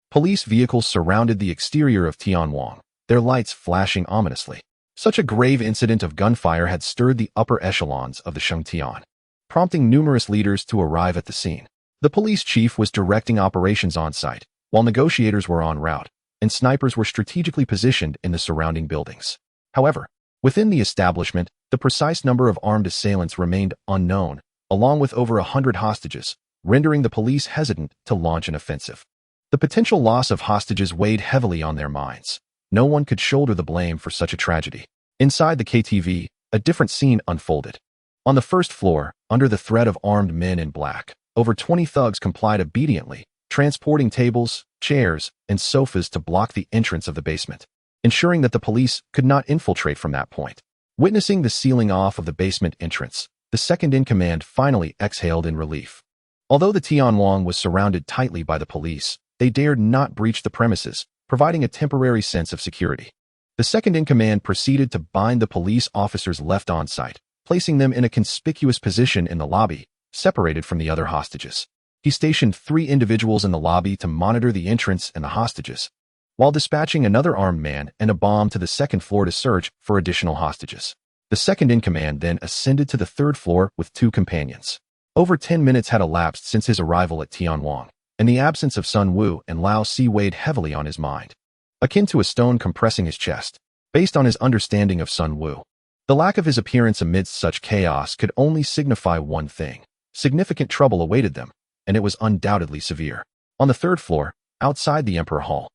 police vehicles surrounded the exterior of Tianwang, their lights flashing ominously. Such a grave incident of gunfire had stirred the upper echelons of the Xiaotian, prompting numerous leaders to arrive at the scene. The police chief was directing operations on site, while negotiators were en route, and snipers were strategically positioned in the surrounding buildings. However, within the establishment, the precise number of armed assailants remained unknown, along with over 100 hostages, rendering the police hesitant to launch an offensive. The potential loss of hostages weighed heavily on their minds. No one could shoulder the blame for such a tragedy. Inside the KTV, a different scene unfolded. On the first floor, under the threat of armed men in black, over 20 thugs complied obediently, transporting tables, chairs, and sofas to block the entrance of the basement, ensuring that the police could not infiltrate from that point. Witnessing the sealing off of the basement entrance, the second-in-command finally exhaled in relief. Although the Tianwang was surrounded tightly by the police, they dared not breach the premises, providing a temporary sense of security. The second-in-command proceeded to bind the police officers left on site, placing them in a conspicuous position in the lobby, separated from the other hostages. He stationed 3 individuals in the lobby to monitor the entrance and the hostages, while dispatching another armed man and a bomb to the second floor to search for additional hostages. The second-in-command then ascended to the 3rd floor with 2 companions. Over 10 minutes had elapsed since his arrival at Tianwang, and the absence of Sun Wu and Lao Si weighed heavily on his mind, akin to a stone compressing his chest. Based on his understanding of Sun Wu, the lack of his appearance amidst such chaos could only signify one thing. Significant trouble awaited them, and it was undoubtedly severe. On the third floor, outside the Emperor Hall,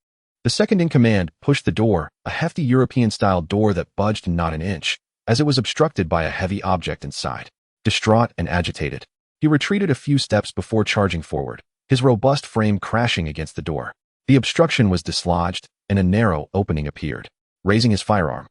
the second-in-command pushed the door, a hefty European-style door that budged not an inch, as it was obstructed by a heavy object inside. Distraught and agitated, he retreated a few steps before charging forward, his robust frame crashing against the door. The obstruction was dislodged, and a narrow opening appeared. Raising his firearm,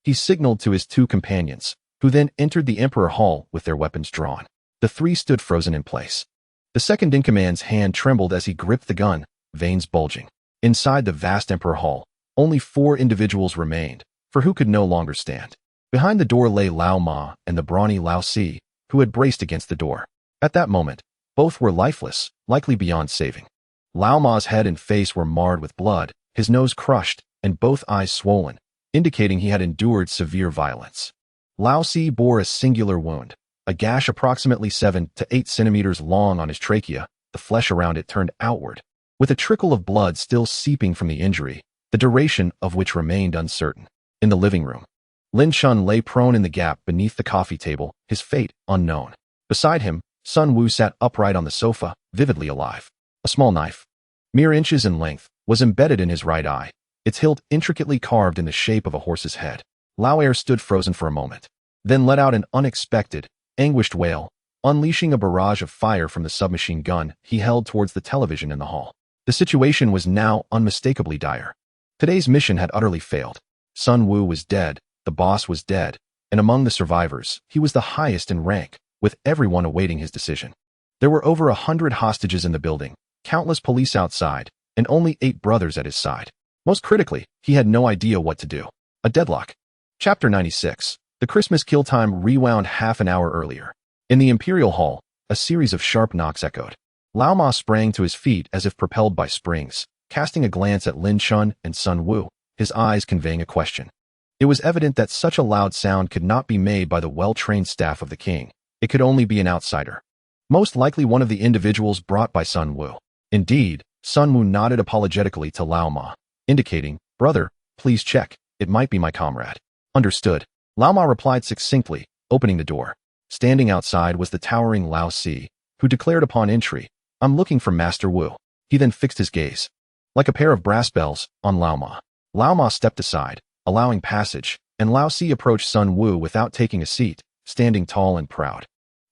he signaled to his two companions, who then entered the Emperor Hall with their weapons drawn. The three stood frozen in place. The second-in-command's hand trembled as he gripped the gun, veins bulging. Inside the vast Emperor Hall, only 4 individuals remained, for who could no longer stand. Behind the door lay Lao Ma and the brawny Lao Si, who had braced against the door. At that moment, both were lifeless, likely beyond saving. Lao Ma's head and face were marred with blood, his nose crushed, and both eyes swollen, indicating he had endured severe violence. Lao Si bore a singular wound, a gash approximately 7 to 8 centimeters long on his trachea, the flesh around it turned outward, with a trickle of blood still seeping from the injury, the duration of which remained uncertain. In the living room, Lin Chun lay prone in the gap beneath the coffee table, his fate unknown. Beside him, Sun Wu sat upright on the sofa, vividly alive. A small knife, mere inches in length, was embedded in his right eye, its hilt intricately carved in the shape of a horse's head. Lao Er stood frozen for a moment, then let out an unexpected, anguished wail, unleashing a barrage of fire from the submachine gun he held towards the television in the hall. The situation was now unmistakably dire. Today's mission had utterly failed. Sun Wu was dead, the boss was dead, and among the survivors, he was the highest in rank, with everyone awaiting his decision. There were over 100 hostages in the building, countless police outside, and only 8 brothers at his side. Most critically, he had no idea what to do. A deadlock. Chapter 96. The Christmas kill time rewound half an hour earlier. In the Imperial Hall, a series of sharp knocks echoed. Lao Ma sprang to his feet as if propelled by springs, casting a glance at Lin Chun and Sun Wu, his eyes conveying a question. It was evident that such a loud sound could not be made by the well-trained staff of the king. It could only be an outsider. Most likely one of the individuals brought by Sun Wu. Indeed, Sun Wu nodded apologetically to Lao Ma, indicating, "Brother, please check, it might be my comrade." Understood. Lao Ma replied succinctly, opening the door. Standing outside was the towering Lao Si, who declared upon entry, "I'm looking for Master Wu." He then fixed his gaze, like a pair of brass bells, on Lao Ma. Lao Ma stepped aside, allowing passage, and Lao Si approached Sun Wu without taking a seat, standing tall and proud.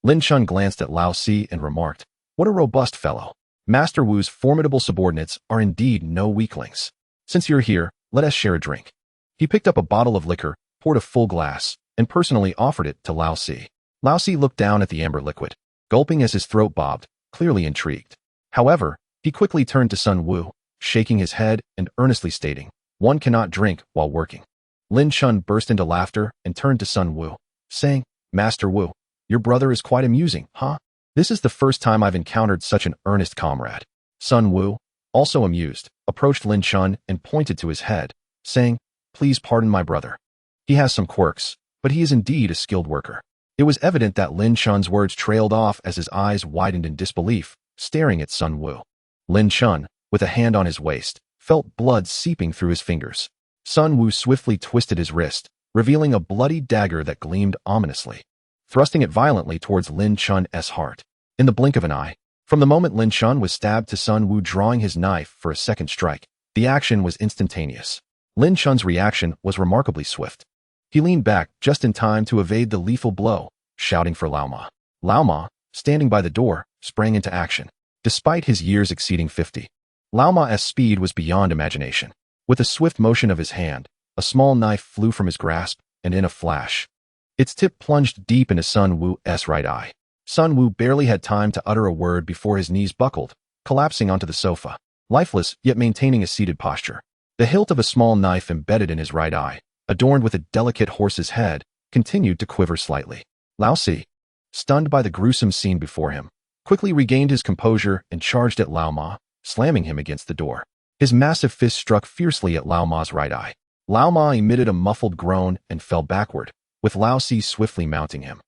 Lin Chun glanced at Lao Si and remarked, "What a robust fellow. Master Wu's formidable subordinates are indeed no weaklings. Since you're here, let us share a drink." He picked up a bottle of liquor, poured a full glass, and personally offered it to Lao Si. Lao Si looked down at the amber liquid, gulping as his throat bobbed, clearly intrigued. However, he quickly turned to Sun Wu, shaking his head and earnestly stating, "One cannot drink while working." Lin Chun burst into laughter and turned to Sun Wu, saying, "Master Wu, your brother is quite amusing, huh? This is the first time I've encountered such an earnest comrade." Sun Wu, also amused, approached Lin Chun and pointed to his head, saying, "Please pardon my brother. He has some quirks, but he is indeed a skilled worker." It was evident that Lin Chun's words trailed off as his eyes widened in disbelief, staring at Sun Wu. Lin Chun, with a hand on his waist, felt blood seeping through his fingers. Sun Wu swiftly twisted his wrist, revealing a bloody dagger that gleamed ominously, thrusting it violently towards Lin Chun's heart. In the blink of an eye, from the moment Lin Chun was stabbed to Sun Wu drawing his knife for a second strike, the action was instantaneous. Lin Chun's reaction was remarkably swift. He leaned back just in time to evade the lethal blow, shouting for Lao Ma. Lao Ma, standing by the door, sprang into action. Despite his years exceeding 50, Lao Ma's speed was beyond imagination. With a swift motion of his hand, a small knife flew from his grasp, and in a flash, its tip plunged deep into Sun Wu's right eye. Sun Wu barely had time to utter a word before his knees buckled, collapsing onto the sofa, lifeless yet maintaining a seated posture. The hilt of a small knife embedded in his right eye, adorned with a delicate horse's head, continued to quiver slightly. Lao Si, stunned by the gruesome scene before him, quickly regained his composure and charged at Lao Ma, slamming him against the door. His massive fist struck fiercely at Lao Ma's right eye. Lao Ma emitted a muffled groan and fell backward, with Lao Si swiftly mounting him.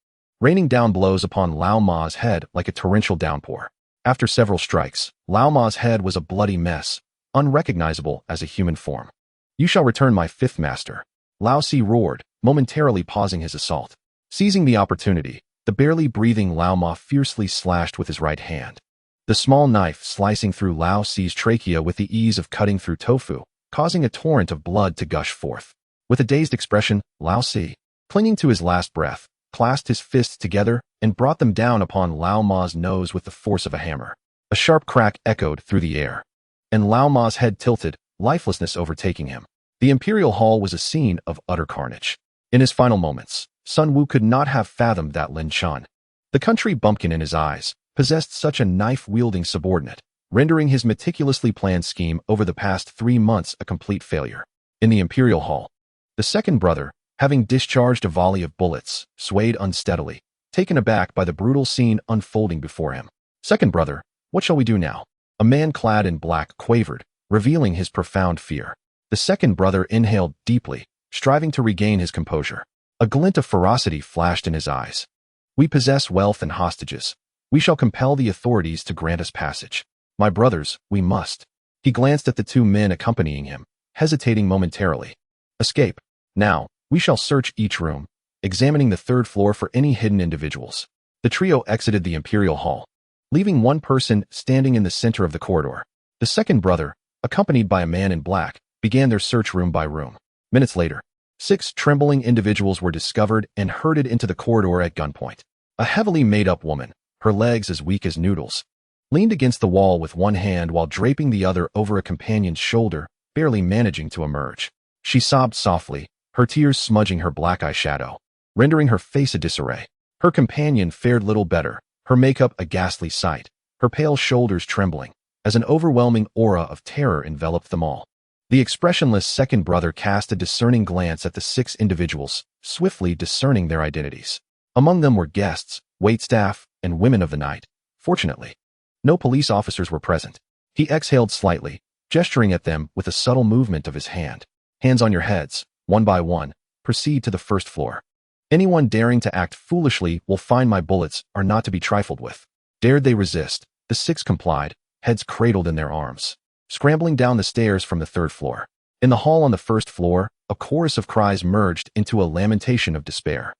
raining down blows upon Lao Ma's head like a torrential downpour. After several strikes, Lao Ma's head was a bloody mess, unrecognizable as a human form. "You shall return my fifth master," Lao Si roared, momentarily pausing his assault. Seizing the opportunity, the barely breathing Lao Ma fiercely slashed with his right hand. The small knife slicing through Lao Si's trachea with the ease of cutting through tofu, causing a torrent of blood to gush forth. With a dazed expression, Lao Si, clinging to his last breath, clasped his fists together and brought them down upon Lao Ma's nose with the force of a hammer. A sharp crack echoed through the air, and Lao Ma's head tilted, lifelessness overtaking him. The Imperial Hall was a scene of utter carnage. In his final moments, Sun Wu could not have fathomed that Lin Chun, the country bumpkin in his eyes, possessed such a knife-wielding subordinate, rendering his meticulously planned scheme over the past 3 months a complete failure. In the Imperial Hall, the second brother, having discharged a volley of bullets, swayed unsteadily, taken aback by the brutal scene unfolding before him. "Second brother, what shall we do now?" A man clad in black quavered, revealing his profound fear. The second brother inhaled deeply, striving to regain his composure. A glint of ferocity flashed in his eyes. "We possess wealth and hostages. We shall compel the authorities to grant us passage. My brothers, we must." He glanced at the 2 men accompanying him, hesitating momentarily. "Escape. Now, we shall search each room, examining the 3rd floor for any hidden individuals." The trio exited the Imperial Hall, leaving one person standing in the center of the corridor. The second brother, accompanied by a man in black, began their search room by room. Minutes later, 6 trembling individuals were discovered and herded into the corridor at gunpoint. A heavily made-up woman, her legs as weak as noodles, leaned against the wall with one hand while draping the other over a companion's shoulder, barely managing to emerge. She sobbed softly, her tears smudging her black eyeshadow, rendering her face a disarray. Her companion fared little better, her makeup a ghastly sight, her pale shoulders trembling, as an overwhelming aura of terror enveloped them all. The expressionless second brother cast a discerning glance at the 6 individuals, swiftly discerning their identities. Among them were guests, waitstaff, and women of the night. Fortunately, no police officers were present. He exhaled slightly, gesturing at them with a subtle movement of his hand. "Hands on your heads, one by one, proceed to the 1st floor. Anyone daring to act foolishly will find my bullets are not to be trifled with." Dared they resist, the 6 complied, heads cradled in their arms, scrambling down the stairs from the 3rd floor. In the hall on the 1st floor, a chorus of cries merged into a lamentation of despair.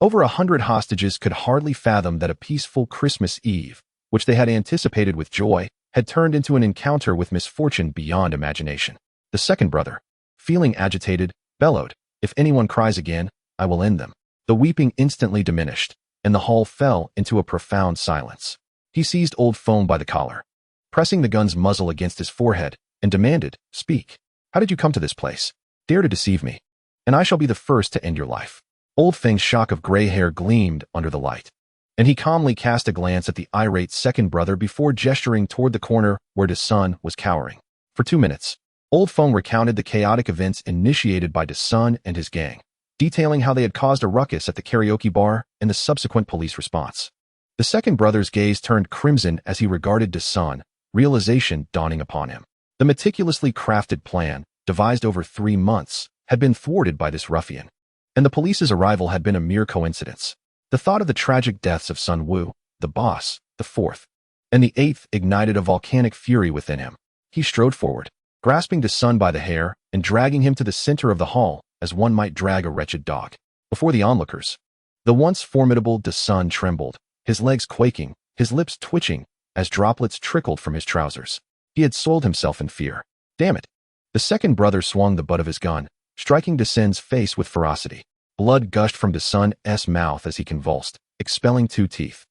Over 100 hostages could hardly fathom that a peaceful Christmas Eve, which they had anticipated with joy, had turned into an encounter with misfortune beyond imagination. The second brother, feeling agitated, bellowed, "If anyone cries again, I will end them." The weeping instantly diminished, and the hall fell into a profound silence. He seized Old Foam by the collar, pressing the gun's muzzle against his forehead, and demanded, "Speak. How did you come to this place? Dare to deceive me, and I shall be the first to end your life." Old Feng's shock of gray hair gleamed under the light, and he calmly cast a glance at the irate second brother before gesturing toward the corner where De Sun was cowering. For 2 minutes, Old Feng recounted the chaotic events initiated by De Sun and his gang, detailing how they had caused a ruckus at the karaoke bar and the subsequent police response. The second brother's gaze turned crimson as he regarded De Sun, realization dawning upon him. The meticulously crafted plan, devised over 3 months, had been thwarted by this ruffian, and the police's arrival had been a mere coincidence. The thought of the tragic deaths of Sun Wu, the boss, the 4th, and the 8th ignited a volcanic fury within him. He strode forward, grasping De Sun by the hair and dragging him to the center of the hall as one might drag a wretched dog. Before the onlookers, the once formidable De Sun trembled, his legs quaking, his lips twitching as droplets trickled from his trousers. He had soiled himself in fear. Damn it! The second brother swung the butt of his gun, striking De Sun's face with ferocity. Blood gushed from De Sun's mouth as he convulsed, expelling 2 teeth.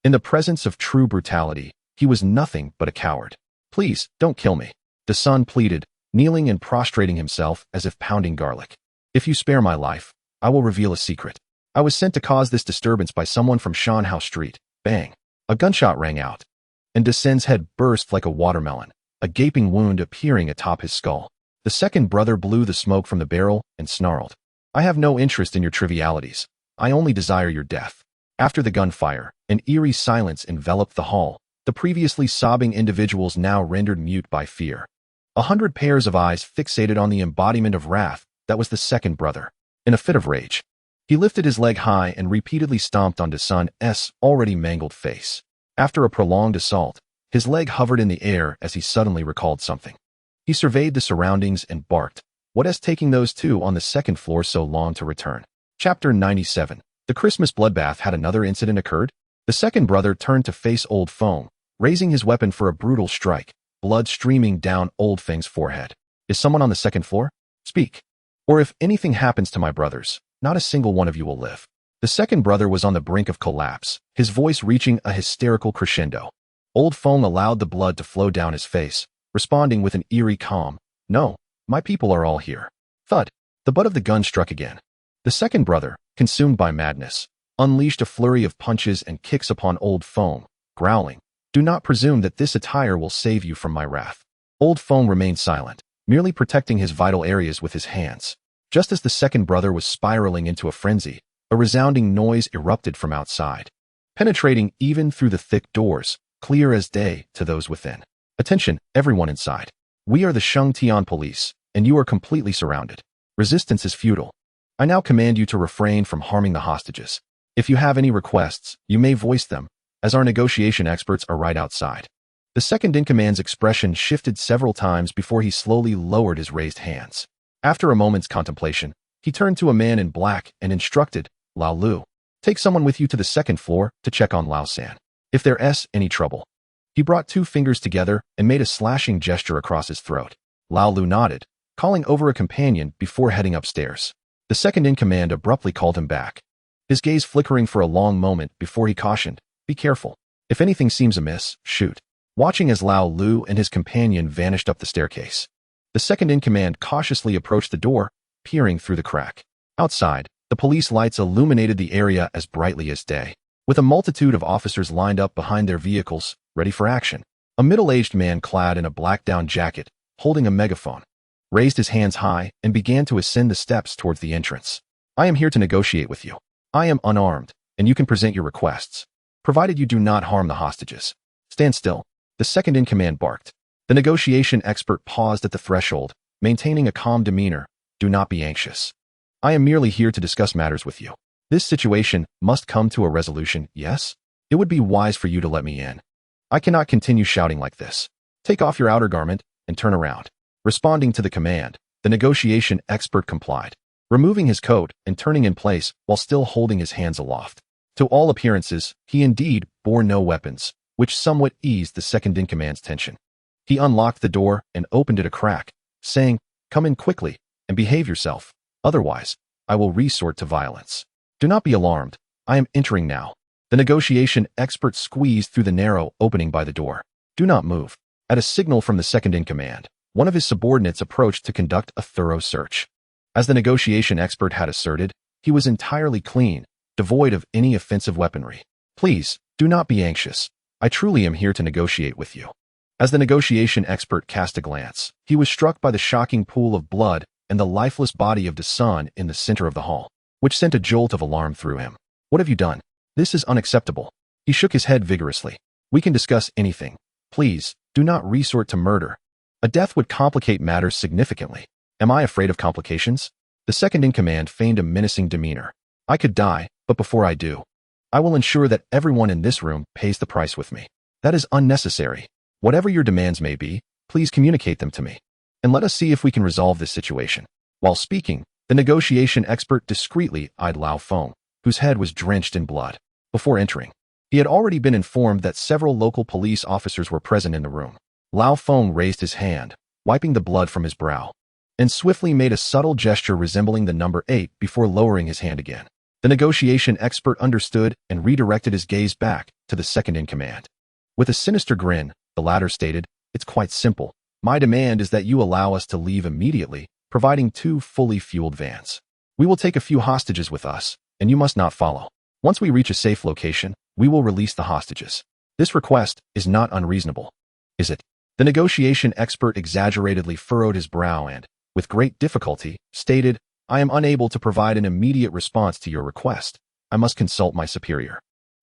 In the presence of true brutality, he was nothing but a coward. "Please, don't kill me," De Sun pleaded, kneeling and prostrating himself as if pounding garlic. "If you spare my life, I will reveal a secret. I was sent to cause this disturbance by someone from Shanhao Street." Bang! A gunshot rang out, and De Sun's head burst like a watermelon, a gaping wound appearing atop his skull. The second brother blew the smoke from the barrel and snarled, "I have no interest in your trivialities. I only desire your death." After the gunfire, an eerie silence enveloped the hall, the previously sobbing individuals now rendered mute by fear. 100 pairs of eyes fixated on the embodiment of wrath that was the second brother. In a fit of rage, He lifted his leg high and repeatedly stomped on Sun's already mangled face. After a prolonged assault, his leg hovered in the air as he suddenly recalled something. He surveyed the surroundings and barked, "What is taking those two on the second floor so long to return?" Chapter 97. The Christmas bloodbath. Had another incident occurred? The second brother turned to face Old Feng, raising his weapon for a brutal strike, blood streaming down Old Feng's forehead. "Is someone on the second floor? Speak. Or if anything happens to my brothers, not a single one of you will live." The second brother was on the brink of collapse, his voice reaching a hysterical crescendo. Old Feng allowed the blood to flow down his face, responding with an eerie calm. "No, my people are all here." Thud. The butt of the gun struck again. The second brother, consumed by madness, unleashed a flurry of punches and kicks upon Old Feng, growling, "Do not presume that this attire will save you from my wrath." Old Feng remained silent, merely protecting his vital areas with his hands. Just as the second brother was spiraling into a frenzy, a resounding noise erupted from outside, penetrating even through the thick doors, clear as day to those within. "Attention, everyone inside. We are the Xiaotian police, and you are completely surrounded. Resistance is futile. I now command you to refrain from harming the hostages. If you have any requests, you may voice them, as our negotiation experts are right outside." The second-in-command's expression shifted several times before he slowly lowered his raised hands. After a moment's contemplation, he turned to a man in black and instructed, "Lao Lu, take someone with you to the second floor to check on Lao San. If there's any trouble." He brought two fingers together and made a slashing gesture across his throat. Lao Lu nodded, calling over a companion before heading upstairs. The second-in-command abruptly called him back, his gaze flickering for a long moment before he cautioned, "Be careful. If anything seems amiss, shoot." Watching as Lao Lu and his companion vanished up the staircase, the second-in-command cautiously approached the door, peering through the crack. Outside, the police lights illuminated the area as brightly as day, with a multitude of officers lined up behind their vehicles, ready for action. A middle-aged man clad in a black down jacket, holding a megaphone, raised his hands high and began to ascend the steps towards the entrance. "I am here to negotiate with you. I am unarmed, and you can present your requests, provided you do not harm the hostages." "Stand still," the second-in-command barked. The negotiation expert paused at the threshold, maintaining a calm demeanor. "Do not be anxious. I am merely here to discuss matters with you. This situation must come to a resolution, yes? It would be wise for you to let me in. I cannot continue shouting like this. Take off your outer garment and turn around." Responding to the command, the negotiation expert complied, removing his coat and turning in place while still holding his hands aloft. To all appearances, he indeed bore no weapons, which somewhat eased the second-in-command's tension. He unlocked the door and opened it a crack, saying, "Come in quickly and behave yourself. Otherwise, I will resort to violence." "Do not be alarmed. I am entering now." The negotiation expert squeezed through the narrow opening by the door. "Do not move." At a signal from the second-in-command, one of his subordinates approached to conduct a thorough search. As the negotiation expert had asserted, he was entirely clean, devoid of any offensive weaponry. "Please, do not be anxious. I truly am here to negotiate with you." As the negotiation expert cast a glance, he was struck by the shocking pool of blood and the lifeless body of Dasun in the center of the hall, which sent a jolt of alarm through him. "What have you done? This is unacceptable." He shook his head vigorously. "We can discuss anything. Please, do not resort to murder. A death would complicate matters significantly." "Am I afraid of complications?" The second-in-command feigned a menacing demeanor. "I could die, but before I do, I will ensure that everyone in this room pays the price with me." "That is unnecessary. Whatever your demands may be, please communicate them to me, and let us see if we can resolve this situation." While speaking, the negotiation expert discreetly eyed Lao Feng, whose head was drenched in blood. Before entering, he had already been informed that several local police officers were present in the room. Lao Feng raised his hand, wiping the blood from his brow, and swiftly made a subtle gesture resembling the number 8 before lowering his hand again. The negotiation expert understood and redirected his gaze back to the second-in-command. With a sinister grin, the latter stated, "It's quite simple. My demand is that you allow us to leave immediately, providing 2 fully fueled vans. We will take a few hostages with us, and you must not follow. Once we reach a safe location, we will release the hostages. This request is not unreasonable, is it?" The negotiation expert exaggeratedly furrowed his brow and, with great difficulty, stated, "I am unable to provide an immediate response to your request. I must consult my superior.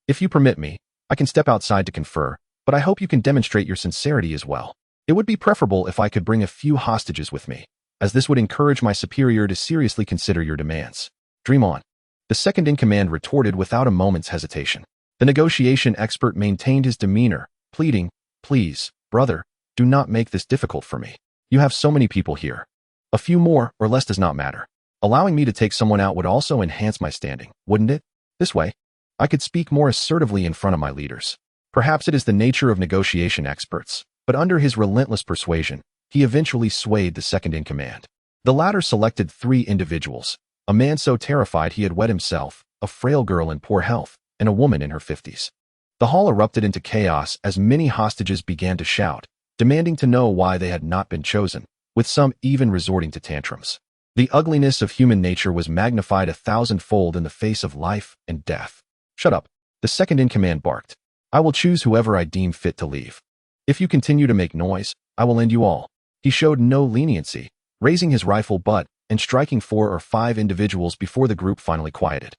If you permit me, I can step outside to confer, but I hope you can demonstrate your sincerity as well. It would be preferable if I could bring a few hostages with me, as this would encourage my superior to seriously consider your demands." "Dream on." The second-in-command retorted without a moment's hesitation. The negotiation expert maintained his demeanor, pleading, "Please, brother, do not make this difficult for me. You have so many people here. A few more or less does not matter. Allowing me to take someone out would also enhance my standing, wouldn't it? This way, I could speak more assertively in front of my leaders." Perhaps it is the nature of negotiation experts, but under his relentless persuasion, he eventually swayed the second-in-command. The latter selected 3 individuals, a man so terrified he had wet himself, a frail girl in poor health, and a woman in her 50s. The hall erupted into chaos as many hostages began to shout, demanding to know why they had not been chosen, with some even resorting to tantrums. The ugliness of human nature was magnified 1,000-fold in the face of life and death. "Shut up," the second-in-command barked. "I will choose whoever I deem fit to leave. If you continue to make noise, I will end you all." He showed no leniency, raising his rifle butt and striking 4 or 5 individuals before the group finally quieted.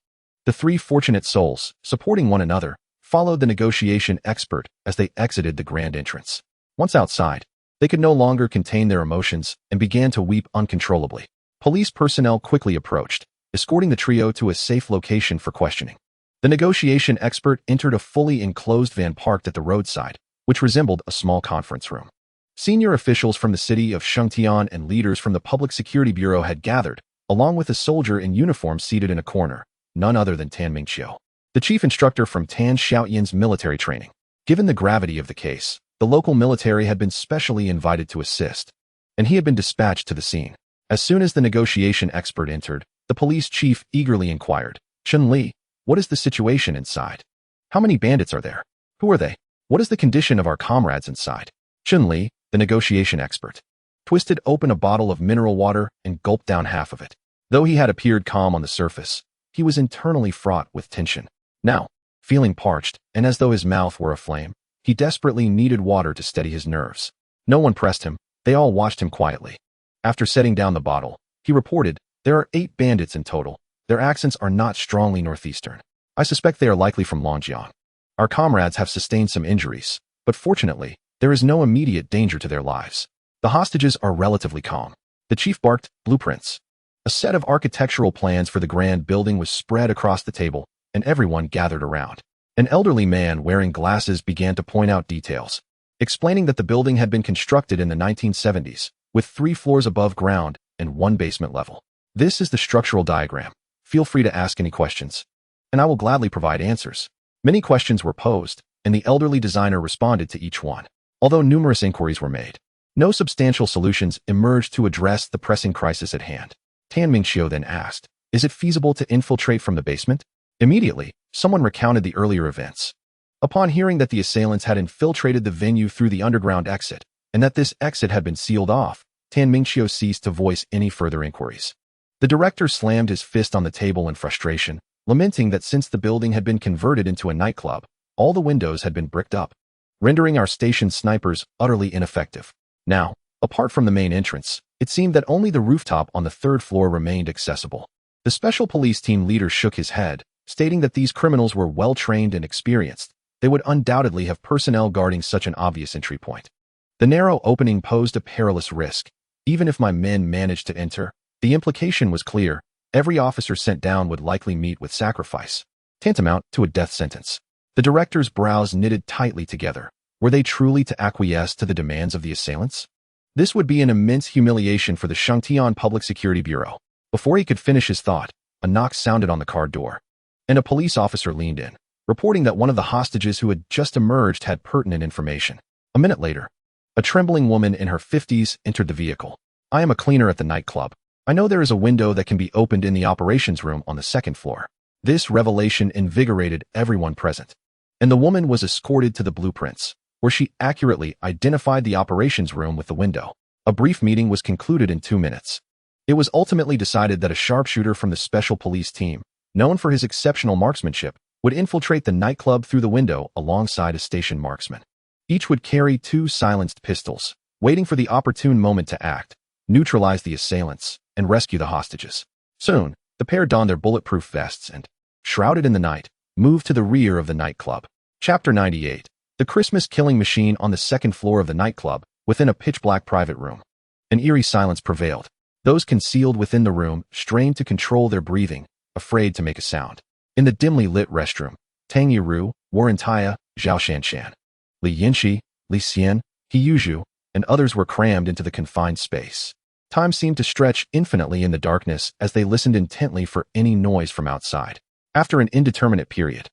The 3 fortunate souls, supporting one another, followed the negotiation expert as they exited the grand entrance. Once outside, they could no longer contain their emotions and began to weep uncontrollably. Police personnel quickly approached, escorting the trio to a safe location for questioning. The negotiation expert entered a fully enclosed van parked at the roadside, which resembled a small conference room. Senior officials from the city of Xiaotian and leaders from the Public Security Bureau had gathered, along with a soldier in uniform seated in a corner, none other than Tan Mingqiu, the chief instructor from Tan Xiaotian's military training. Given the gravity of the case, the local military had been specially invited to assist, and he had been dispatched to the scene. As soon as the negotiation expert entered, the police chief eagerly inquired, "Chun Li, what is the situation inside? How many bandits are there? Who are they? What is the condition of our comrades inside?" Chun Li, the negotiation expert, twisted open a bottle of mineral water and gulped down half of it. Though he had appeared calm on the surface, he was internally fraught with tension. Now, feeling parched and as though his mouth were aflame, he desperately needed water to steady his nerves. No one pressed him, they all watched him quietly. After setting down the bottle, he reported, "There are 8 bandits in total. Their accents are not strongly northeastern. I suspect they are likely from Longjiang. Our comrades have sustained some injuries, but fortunately, there is no immediate danger to their lives. The hostages are relatively calm." The chief barked, "Blueprints." A set of architectural plans for the grand building was spread across the table, and everyone gathered around. An elderly man wearing glasses began to point out details, explaining that the building had been constructed in the 1970s, with 3 floors above ground and 1 basement level. "This is the structural diagram. Feel free to ask any questions, and I will gladly provide answers." Many questions were posed, and the elderly designer responded to each one. Although numerous inquiries were made, no substantial solutions emerged to address the pressing crisis at hand. Tan Mingqiu then asked, "Is it feasible to infiltrate from the basement?" Immediately, someone recounted the earlier events. Upon hearing that the assailants had infiltrated the venue through the underground exit, and that this exit had been sealed off, Tan Mingqiu ceased to voice any further inquiries. The director slammed his fist on the table in frustration, lamenting that since the building had been converted into a nightclub, all the windows had been bricked up, rendering our station snipers utterly ineffective. Now, apart from the main entrance, it seemed that only the rooftop on the 3rd floor remained accessible. The special police team leader shook his head, stating that these criminals were well-trained and experienced. They would undoubtedly have personnel guarding such an obvious entry point. The narrow opening posed a perilous risk. Even if my men managed to enter, the implication was clear. Every officer sent down would likely meet with sacrifice, tantamount to a death sentence. The director's brows knitted tightly together. Were they truly to acquiesce to the demands of the assailants? This would be an immense humiliation for the Xiaotian Public Security Bureau. Before he could finish his thought, a knock sounded on the car door, and a police officer leaned in, reporting that one of the hostages who had just emerged had pertinent information. A minute later, a trembling woman in her 50s entered the vehicle. "I am a cleaner at the nightclub. I know there is a window that can be opened in the operations room on the 2nd floor." This revelation invigorated everyone present, and the woman was escorted to the blueprints, where she accurately identified the operations room with the window. A brief meeting was concluded in 2 minutes. It was ultimately decided that a sharpshooter from the special police team, known for his exceptional marksmanship, would infiltrate the nightclub through the window alongside a station marksman. Each would carry 2 silenced pistols, waiting for the opportune moment to act, neutralize the assailants, and rescue the hostages. Soon, the pair donned their bulletproof vests and, shrouded in the night, moved to the rear of the nightclub. Chapter 98. The Christmas killing machine on the 2nd floor of the nightclub, within a pitch-black private room. An eerie silence prevailed. Those concealed within the room strained to control their breathing, afraid to make a sound. In the dimly lit restroom, Tang Yiru, Warrantaya, Xiaotian, Li Yinxi, Li Xian, He Yuzhu, and others were crammed into the confined space. Time seemed to stretch infinitely in the darkness as they listened intently for any noise from outside. After an indeterminate period,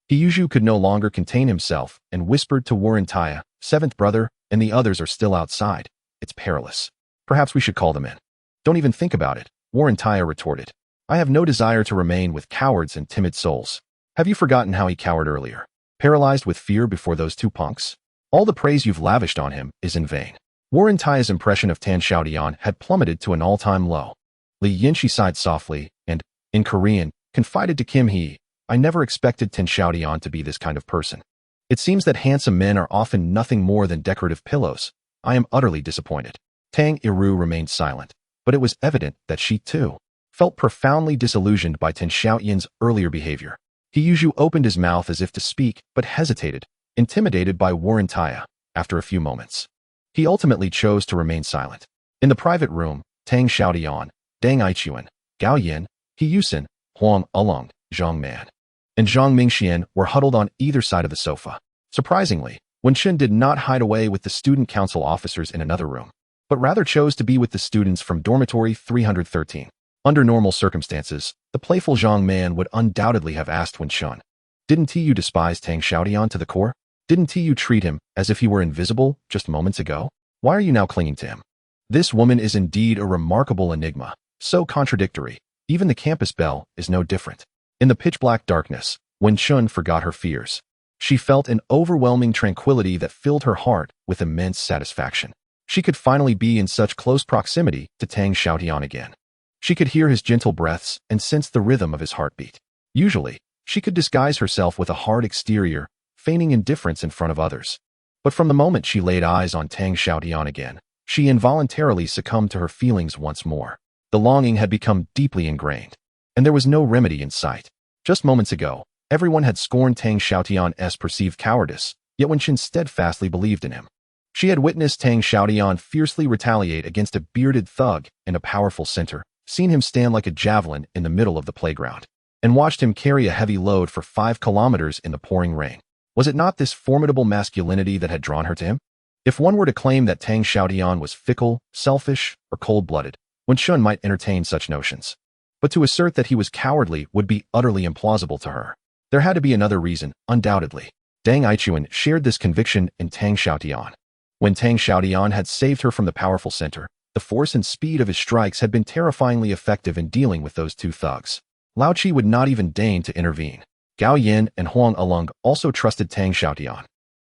He Yuzhu could no longer contain himself and whispered to Warrantaya, "Seventh brother, and the others are still outside. It's perilous. Perhaps we should call them in." "Don't even think about it," Warrantaya retorted. "I have no desire to remain with cowards and timid souls. Have you forgotten how he cowered earlier? Paralyzed with fear before those two punks? All the praise you've lavished on him is in vain." Warrantaya's impression of Tan Xiaotian had plummeted to an all-time low. Li Yinxi sighed softly and, in Korean, confided to Kim Hee, "I never expected Tan Xiaotian to be this kind of person. It seems that handsome men are often nothing more than decorative pillows. I am utterly disappointed." Tang Yiru remained silent, but it was evident that she, too, felt profoundly disillusioned by Tan Xiaotian's earlier behavior. He Yuzhu opened his mouth as if to speak, but hesitated, intimidated by Warrantaya. After a few moments, he ultimately chose to remain silent. In the private room, Tang Xiaotian, Dang Aichuan, Gao Yin, He Yusin, Huang Along, Zhang Man, and Zhang Mingxian were huddled on either side of the sofa. Surprisingly, Wenqin did not hide away with the student council officers in another room, but rather chose to be with the students from dormitory 313. Under normal circumstances, the playful Zhang Man would undoubtedly have asked Wenqin, "Didn't you despise Tang Xiaotian to the core? Didn't you treat him as if he were invisible just moments ago? Why are you now clinging to him?" This woman is indeed a remarkable enigma, so contradictory. Even the campus bell is no different. In the pitch-black darkness, Wenqin forgot her fears. She felt an overwhelming tranquility that filled her heart with immense satisfaction. She could finally be in such close proximity to Tang Xiaotian again. She could hear his gentle breaths and sense the rhythm of his heartbeat. Usually, she could disguise herself with a hard exterior, feigning indifference in front of others. But from the moment she laid eyes on Tang Xiaotian again, she involuntarily succumbed to her feelings once more. The longing had become deeply ingrained, and there was no remedy in sight. Just moments ago, everyone had scorned Tang Xiaotian's perceived cowardice, yet Wenqin steadfastly believed in him. She had witnessed Tang Xiaotian fiercely retaliate against a bearded thug in a powerful center, seen him stand like a javelin in the middle of the playground, and watched him carry a heavy load for 5 kilometers in the pouring rain. Was it not this formidable masculinity that had drawn her to him? If one were to claim that Tang Xiaotian was fickle, selfish, or cold-blooded, Wenqin might entertain such notions. But to assert that he was cowardly would be utterly implausible to her. There had to be another reason, undoubtedly. Dang Aichuan shared this conviction in Tang Xiaotian. When Tang Xiaotian had saved her from the powerful center, the force and speed of his strikes had been terrifyingly effective in dealing with those two thugs. Lao Chi would not even deign to intervene. Gao Yin and Huang Along also trusted Tang Xiaotian.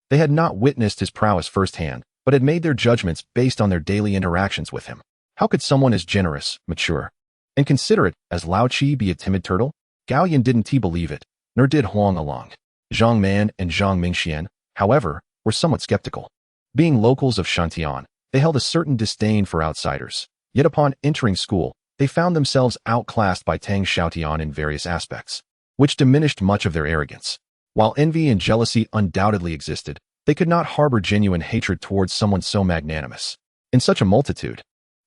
They had not witnessed his prowess firsthand, but had made their judgments based on their daily interactions with him. How could someone as generous, mature, and considerate as Lao Chi be a timid turtle? Gao Yin didn't believe it, nor did Huang Along. Zhang Man and Zhang Mingxian, however, were somewhat skeptical. Being locals of Shantian, they held a certain disdain for outsiders. Yet upon entering school, they found themselves outclassed by Tang Xiaotian in various aspects, which diminished much of their arrogance. While envy and jealousy undoubtedly existed, they could not harbor genuine hatred towards someone so magnanimous. In such a multitude,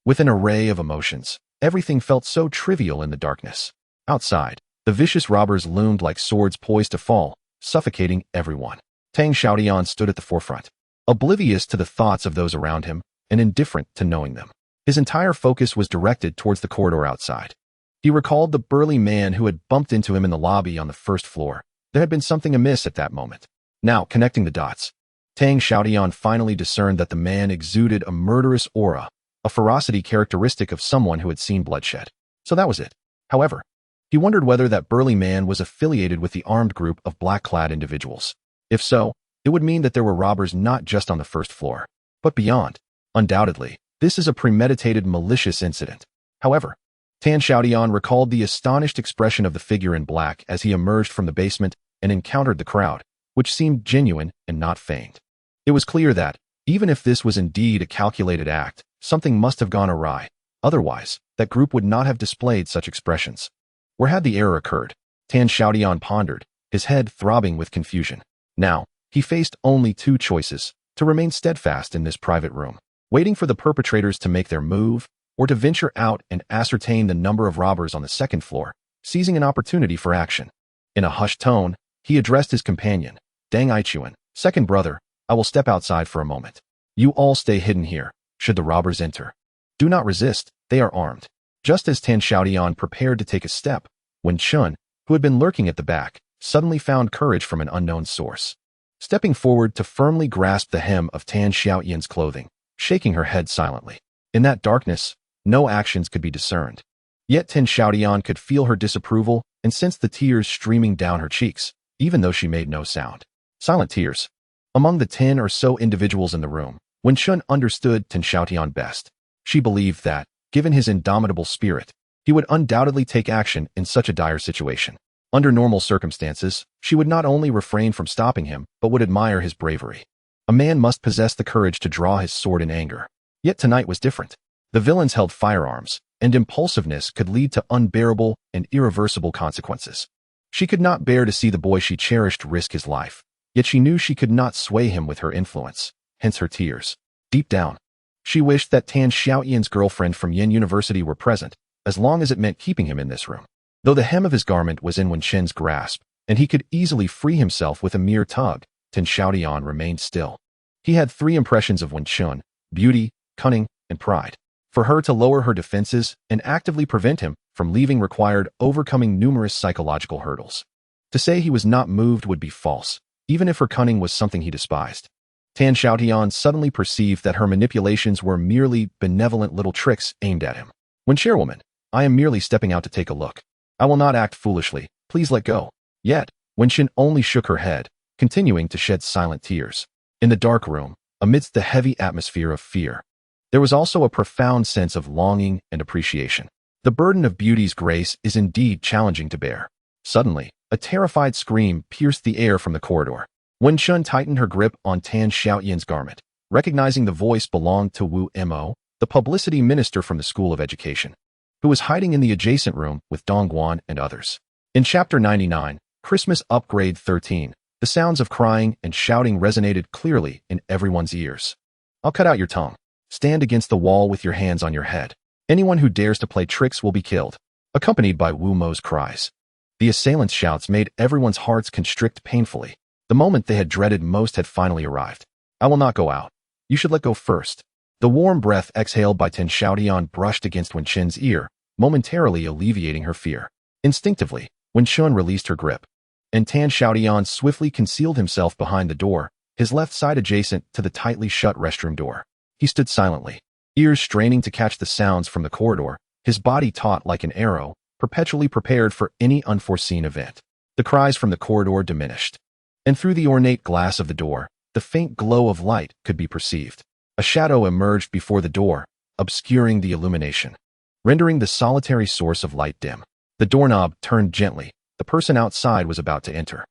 with an array of emotions, everything felt so trivial in the darkness. Outside, the vicious robbers loomed like swords poised to fall, suffocating everyone. Tang Xiaotian stood at the forefront, oblivious to the thoughts of those around him and indifferent to knowing them. His entire focus was directed towards the corridor outside. He recalled the burly man who had bumped into him in the lobby on the first floor. There had been something amiss at that moment. Now, connecting the dots, Tang Xiaotian finally discerned that the man exuded a murderous aura, a ferocity characteristic of someone who had seen bloodshed. So that was it. However, he wondered whether that burly man was affiliated with the armed group of black-clad individuals. If so, it would mean that there were robbers not just on the first floor, but beyond. Undoubtedly, this is a premeditated malicious incident. However, Tan Xiaotian recalled the astonished expression of the figure in black as he emerged from the basement and encountered the crowd, which seemed genuine and not feigned. It was clear that, even if this was indeed a calculated act, something must have gone awry. Otherwise, that group would not have displayed such expressions. Where had the error occurred? Tan Xiaotian pondered, his head throbbing with confusion. Now, he faced only two choices: to remain steadfast in this private room, waiting for the perpetrators to make their move, or to venture out and ascertain the number of robbers on the second floor, seizing an opportunity for action. In a hushed tone, he addressed his companion. Dang Ichuan, second brother, I will step outside for a moment. You all stay hidden here, should the robbers enter. Do not resist, they are armed. Just as Tan Xiaotian prepared to take a step, Wen Chun, who had been lurking at the back, suddenly found courage from an unknown source. Stepping forward to firmly grasp the hem of Tan Xiaotian's clothing, shaking her head silently. In that darkness, no actions could be discerned. Yet Tan Xiaotian could feel her disapproval and sense the tears streaming down her cheeks, even though she made no sound. Silent tears. Among the 10 or so individuals in the room, Wen Chun understood Tan Xiaotian best. She believed that, given his indomitable spirit, he would undoubtedly take action in such a dire situation. Under normal circumstances, she would not only refrain from stopping him, but would admire his bravery. A man must possess the courage to draw his sword in anger. Yet tonight was different. The villains held firearms, and impulsiveness could lead to unbearable and irreversible consequences. She could not bear to see the boy she cherished risk his life, yet she knew she could not sway him with her influence, hence her tears. Deep down, she wished that Tan Xiaotian's girlfriend from Yin University were present, as long as it meant keeping him in this room. Though the hem of his garment was in Wen Chen's grasp, and he could easily free himself with a mere tug, Tan Xiaotian remained still. He had 3 impressions of Wen Chun: beauty, cunning, and pride. For her to lower her defenses and actively prevent him from leaving required overcoming numerous psychological hurdles. To say he was not moved would be false, even if her cunning was something he despised. Tan Xiaotian suddenly perceived that her manipulations were merely benevolent little tricks aimed at him. When chairwoman, I am merely stepping out to take a look. I will not act foolishly, please let go. Yet, Wen Chin only shook her head, continuing to shed silent tears. In the dark room, amidst the heavy atmosphere of fear, there was also a profound sense of longing and appreciation. The burden of beauty's grace is indeed challenging to bear. Suddenly, a terrified scream pierced the air from the corridor. Wen Chun tightened her grip on Tan Xiaotian's garment, recognizing the voice belonged to Wu Mo, the publicity minister from the School of Education, who was hiding in the adjacent room with Dong Guan and others. In Chapter 99, Christmas Upgrade 13, the sounds of crying and shouting resonated clearly in everyone's ears. I'll cut out your tongue. Stand against the wall with your hands on your head. Anyone who dares to play tricks will be killed, accompanied by Wu Mo's cries. The assailants' shouts made everyone's hearts constrict painfully. The moment they had dreaded most had finally arrived. I will not go out. You should let go first. The warm breath exhaled by Tan Xiaotian brushed against Wen Chin's ear, momentarily alleviating her fear. Instinctively, Wen Chun released her grip, and Tan Xiaotian swiftly concealed himself behind the door, his left side adjacent to the tightly shut restroom door. He stood silently, ears straining to catch the sounds from the corridor, his body taut like an arrow, perpetually prepared for any unforeseen event. The cries from the corridor diminished, and through the ornate glass of the door, the faint glow of light could be perceived. A shadow emerged before the door, obscuring the illumination, rendering the solitary source of light dim. The doorknob turned gently. The person outside was about to enter.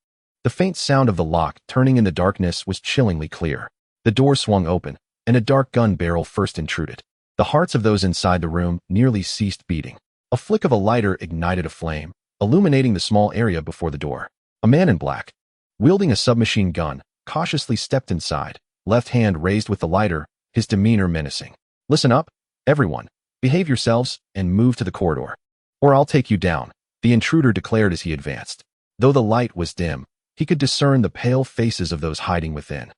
The faint sound of the lock turning in the darkness was chillingly clear. The door swung open, and a dark gun barrel first intruded. The hearts of those inside the room nearly ceased beating. A flick of a lighter ignited a flame, illuminating the small area before the door. A man in black, wielding a submachine gun, cautiously stepped inside, left hand raised with the lighter, his demeanor menacing. Listen up, everyone. Behave yourselves and move to the corridor, or I'll take you down, the intruder declared as he advanced. Though the light was dim, he could discern the pale faces of those hiding within.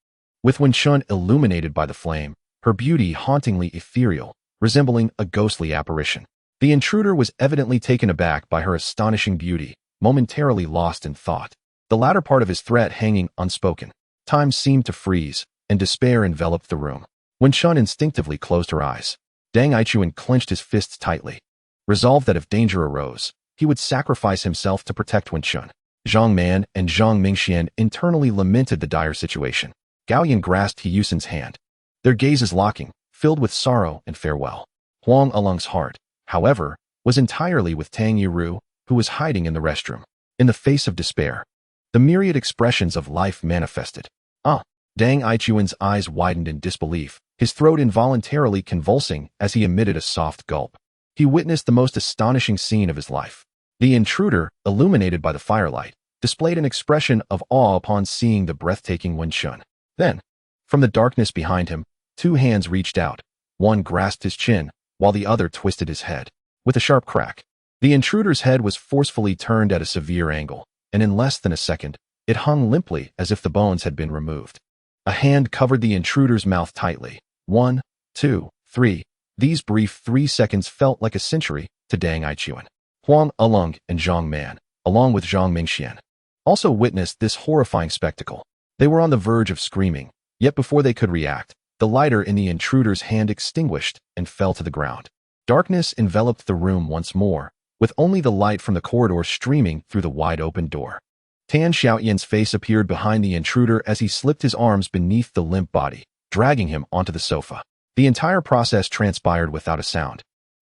With Wen Chun illuminated by the flame, her beauty hauntingly ethereal, resembling a ghostly apparition. The intruder was evidently taken aback by her astonishing beauty, momentarily lost in thought, the latter part of his threat hanging unspoken. Time seemed to freeze, and despair enveloped the room. Wen Chun instinctively closed her eyes. Dang Ichuan clenched his fists tightly, resolved that if danger arose, he would sacrifice himself to protect Wen Chun. Zhang Man and Zhang Mingxian internally lamented the dire situation. Gao Yan grasped He Yusin's hand, their gazes locking, filled with sorrow and farewell. Huang Alung's heart, however, was entirely with Tang Yiru, who was hiding in the restroom. In the face of despair, the myriad expressions of life manifested. Dang Ichuan's eyes widened in disbelief, his throat involuntarily convulsing as he emitted a soft gulp. He witnessed the most astonishing scene of his life. The intruder, illuminated by the firelight, displayed an expression of awe upon seeing the breathtaking Wen Chun. Then, from the darkness behind him, 2 hands reached out. One grasped his chin, while the other twisted his head. With a sharp crack, The intruder's head was forcefully turned at a severe angle, and in less than a second, it hung limply as if the bones had been removed. A hand covered the intruder's mouth tightly. 1, 2, 3. These brief 3 seconds felt like a century to Dang Aichuan. Huang Along and Zhang Man, along with Zhang Mingxian, also witnessed this horrifying spectacle. They were on the verge of screaming, yet before they could react, the lighter in the intruder's hand extinguished and fell to the ground. Darkness enveloped the room once more, with only the light from the corridor streaming through the wide-open door. Tan Xiaotian's face appeared behind the intruder as he slipped his arms beneath the limp body, dragging him onto the sofa. The entire process transpired without a sound.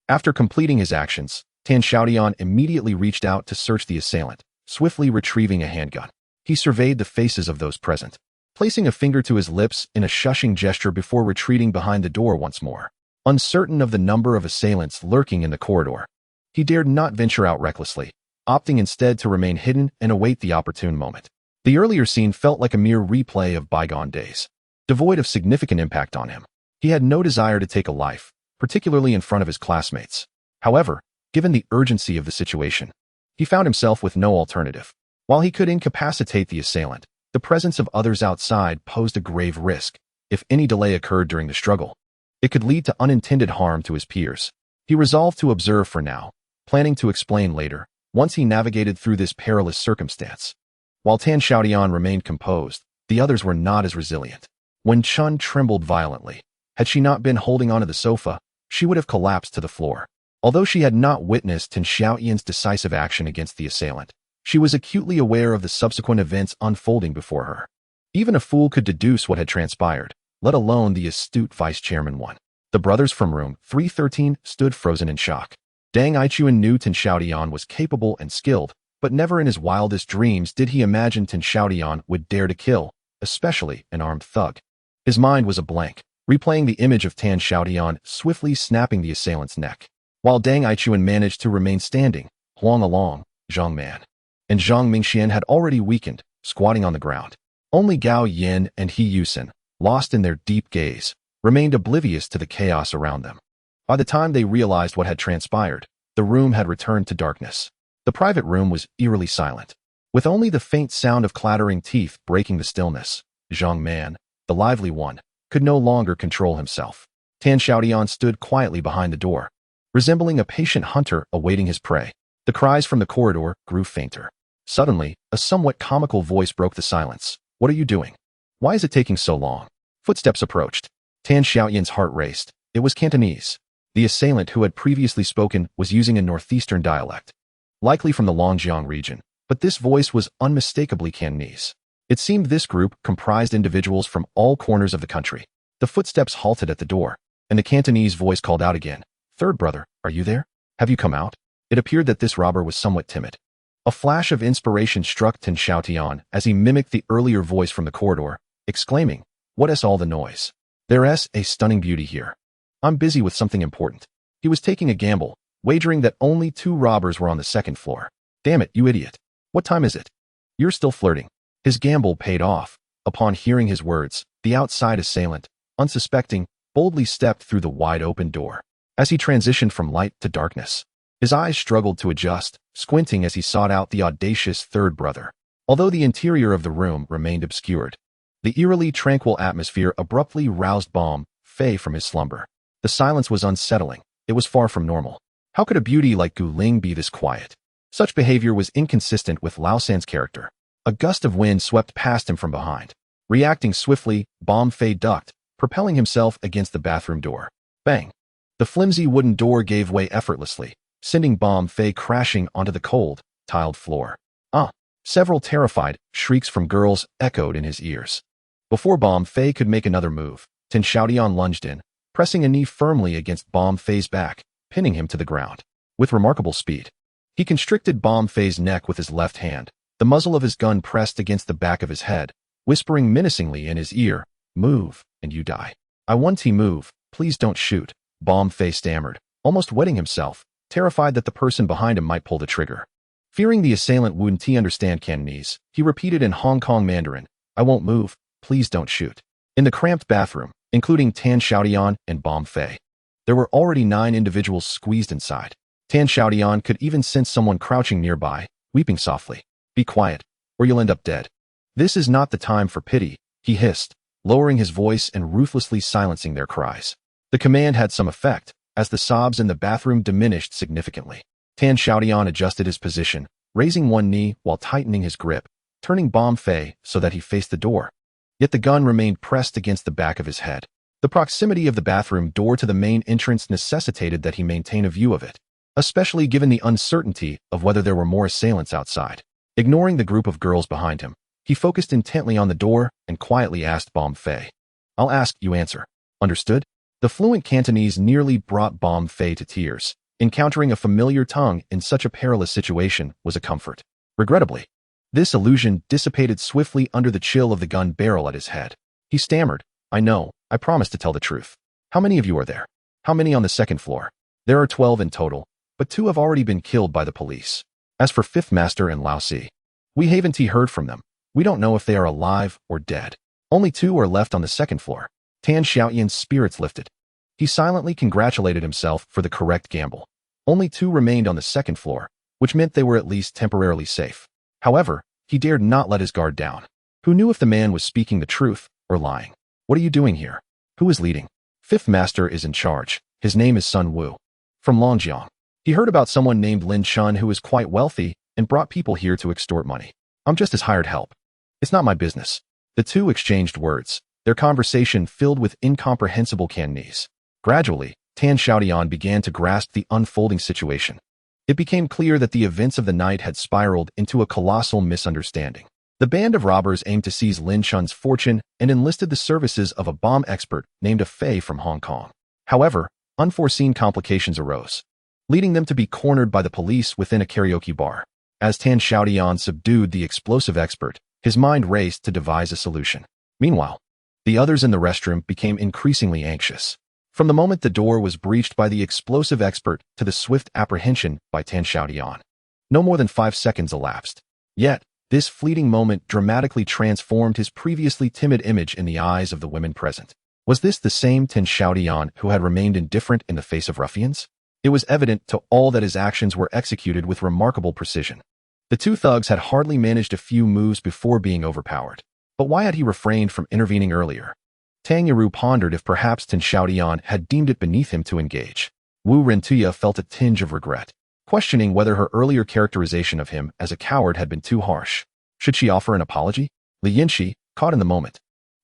After completing his actions, Tan Xiaotian immediately reached out to search the assailant, swiftly retrieving a handgun. He surveyed the faces of those present, placing a finger to his lips in a shushing gesture before retreating behind the door once more. Uncertain of the number of assailants lurking in the corridor, he dared not venture out recklessly, opting instead to remain hidden and await the opportune moment. The earlier scene felt like a mere replay of bygone days, devoid of significant impact on him. He had no desire to take a life, particularly in front of his classmates. However, given the urgency of the situation, he found himself with no alternative. While he could incapacitate the assailant, the presence of others outside posed a grave risk. If any delay occurred during the struggle, it could lead to unintended harm to his peers. He resolved to observe for now, planning to explain later, once he navigated through this perilous circumstance. While Tan Xiaotian remained composed, the others were not as resilient. When Chun trembled violently, had she not been holding onto the sofa, she would have collapsed to the floor. Although she had not witnessed Tan Xiaotian's decisive action against the assailant, she was acutely aware of the subsequent events unfolding before her. Even a fool could deduce what had transpired, let alone the astute vice-chairman one. The brothers from room 313 stood frozen in shock. Dang Aichuan knew Tan Xiaotian was capable and skilled, but never in his wildest dreams did he imagine Tan Xiaotian would dare to kill, especially an armed thug. His mind was a blank, replaying the image of Tan Xiaotian swiftly snapping the assailant's neck. While Dang Aichuan managed to remain standing, Huang Along, Zhang Man, and Zhang Mingxian had already weakened, squatting on the ground. Only Gao Yin and He Yusen, lost in their deep gaze, remained oblivious to the chaos around them. By the time they realized what had transpired, the room had returned to darkness. The private room was eerily silent, with only the faint sound of clattering teeth breaking the stillness. Zhang Man, the lively one, could no longer control himself. Tan Xiaotian stood quietly behind the door, resembling a patient hunter awaiting his prey. The cries from the corridor grew fainter. Suddenly, a somewhat comical voice broke the silence. "What are you doing? Why is it taking so long?" Footsteps approached. Tan Xiaotian's heart raced. It was Cantonese. The assailant who had previously spoken was using a northeastern dialect, likely from the Longjiang region, but this voice was unmistakably Cantonese. It seemed this group comprised individuals from all corners of the country. The footsteps halted at the door, and the Cantonese voice called out again. "Third brother, are you there? Have you come out?" It appeared that this robber was somewhat timid. A flash of inspiration struck Tan Xiaotian as he mimicked the earlier voice from the corridor, exclaiming, "What is all the noise? There's a stunning beauty here. I'm busy with something important." He was taking a gamble, wagering that only 2 robbers were on the 2nd floor. "Damn it, you idiot. What time is it? You're still flirting." His gamble paid off. Upon hearing his words, the outside assailant, unsuspecting, boldly stepped through the wide-open door. As he transitioned from light to darkness, his eyes struggled to adjust, squinting as he sought out the audacious third brother. Although the interior of the room remained obscured, the eerily tranquil atmosphere abruptly roused Bomb Fei from his slumber. The silence was unsettling. It was far from normal. How could a beauty like Gu Ling be this quiet? Such behavior was inconsistent with Lao San's character. A gust of wind swept past him from behind. Reacting swiftly, Bomb Fei ducked, propelling himself against the bathroom door. Bang! The flimsy wooden door gave way effortlessly, sending Bomb Fei crashing onto the cold, tiled floor. "Ah!" Several terrified shrieks from girls echoed in his ears. Before Bomb Fei could make another move, Tan Xiaotian lunged in, pressing a knee firmly against Bomb Fei's back, pinning him to the ground. With remarkable speed, he constricted Bomb Fei's neck with his left hand, the muzzle of his gun pressed against the back of his head, whispering menacingly in his ear, "Move, and you die. I want to move, please don't shoot." Bomb Fei stammered, almost wetting himself, terrified that the person behind him might pull the trigger. Fearing the assailant wouldn't understand Cantonese, he repeated in Hong Kong Mandarin, "I won't move, please don't shoot." In the cramped bathroom, including Tan Xiaotian and Bomb Fei, there were already 9 individuals squeezed inside. Tan Xiaotian could even sense someone crouching nearby, weeping softly. Be quiet, or you'll end up dead. This is not the time for pity, he hissed, lowering his voice and ruthlessly silencing their cries. The command had some effect, as the sobs in the bathroom diminished significantly. Tan Xiaotian adjusted his position, raising one knee while tightening his grip, turning Bomb Fei so that he faced the door. Yet the gun remained pressed against the back of his head. The proximity of the bathroom door to the main entrance necessitated that he maintain a view of it, especially given the uncertainty of whether there were more assailants outside. Ignoring the group of girls behind him, he focused intently on the door and quietly asked Bomb Fei. I'll ask, you answer. Understood? The fluent Cantonese nearly brought Bomb Fei to tears. Encountering a familiar tongue in such a perilous situation was a comfort. Regrettably, this illusion dissipated swiftly under the chill of the gun barrel at his head. He stammered, I know, I promise to tell the truth. How many of you are there? How many on the second floor? There are 12 in total, but 2 have already been killed by the police. As for Fifth Master and Lao Si, we haven't heard from them. We don't know if they are alive or dead. Only 2 are left on the second floor. Tan Xiaotian's spirits lifted. He silently congratulated himself for the correct gamble. Only 2 remained on the second floor, which meant they were at least temporarily safe. However, he dared not let his guard down. Who knew if the man was speaking the truth or lying? What are you doing here? Who is leading? Fifth Master is in charge. His name is Sun Wu. From Longjiang. He heard about someone named Lin Chun who is quite wealthy and brought people here to extort money. I'm just his hired help. It's not my business. The 2 exchanged words, their conversation filled with incomprehensible Cantonese. Gradually, Tan Xiaotian began to grasp the unfolding situation. It became clear that the events of the night had spiraled into a colossal misunderstanding. The band of robbers aimed to seize Lin Chun's fortune and enlisted the services of a bomb expert named Fei from Hong Kong. However, unforeseen complications arose, leading them to be cornered by the police within a karaoke bar. As Tan Xiaotian subdued the explosive expert, his mind raced to devise a solution. Meanwhile, the others in the restroom became increasingly anxious. From the moment the door was breached by the explosive expert to the swift apprehension by Tan Xiaotian, no more than 5 seconds elapsed. Yet, this fleeting moment dramatically transformed his previously timid image in the eyes of the women present. Was this the same Tan Xiaotian who had remained indifferent in the face of ruffians? It was evident to all that his actions were executed with remarkable precision. The 2 thugs had hardly managed a few moves before being overpowered. But why had he refrained from intervening earlier? Tang Yiru pondered if perhaps Tan Xiaotian had deemed it beneath him to engage. Wu Rentuya felt a tinge of regret, questioning whether her earlier characterization of him as a coward had been too harsh. Should she offer an apology? Li Yinxi, caught in the moment,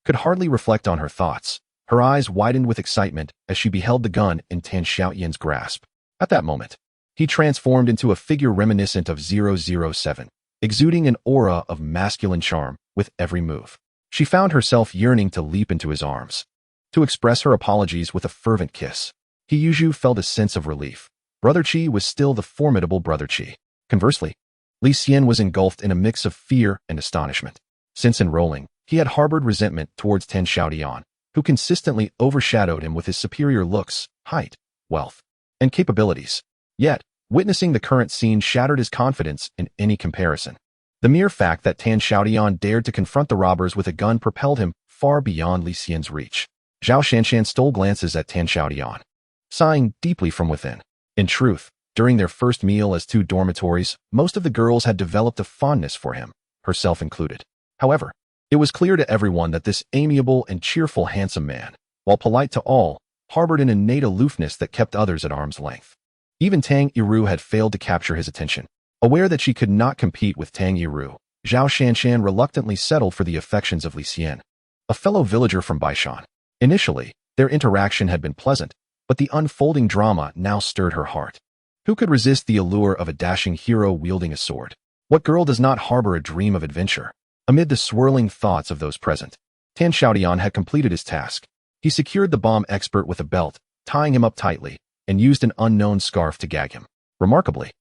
could hardly reflect on her thoughts. Her eyes widened with excitement as she beheld the gun in Tan Xiaotian's grasp. At that moment, he transformed into a figure reminiscent of 007, exuding an aura of masculine charm with every move. She found herself yearning to leap into his arms, to express her apologies with a fervent kiss. He Yuzhu felt a sense of relief. Brother Qi was still the formidable Brother Qi. Conversely, Li Xian was engulfed in a mix of fear and astonishment. Since enrolling, he had harbored resentment towards Tan Xiaotian, who consistently overshadowed him with his superior looks, height, wealth, and capabilities. Yet, witnessing the current scene shattered his confidence in any comparison. The mere fact that Tan Xiaotian dared to confront the robbers with a gun propelled him far beyond Li Xian's reach. Zhao Shanshan stole glances at Tan Xiaotian, sighing deeply from within. In truth, during their first meal as 2 dormitories, most of the girls had developed a fondness for him, herself included. However, it was clear to everyone that this amiable and cheerful handsome man, while polite to all, harbored an innate aloofness that kept others at arm's length. Even Tang Yiru had failed to capture his attention. Aware that she could not compete with Tang Yiru, Zhao Shanshan reluctantly settled for the affections of Li Xian, a fellow villager from Baishan. Initially, their interaction had been pleasant, but the unfolding drama now stirred her heart. Who could resist the allure of a dashing hero wielding a sword? What girl does not harbor a dream of adventure? Amid the swirling thoughts of those present, Tan Xiaotian had completed his task. He secured the bomb expert with a belt, tying him up tightly, and used an unknown scarf to gag him. Remarkably,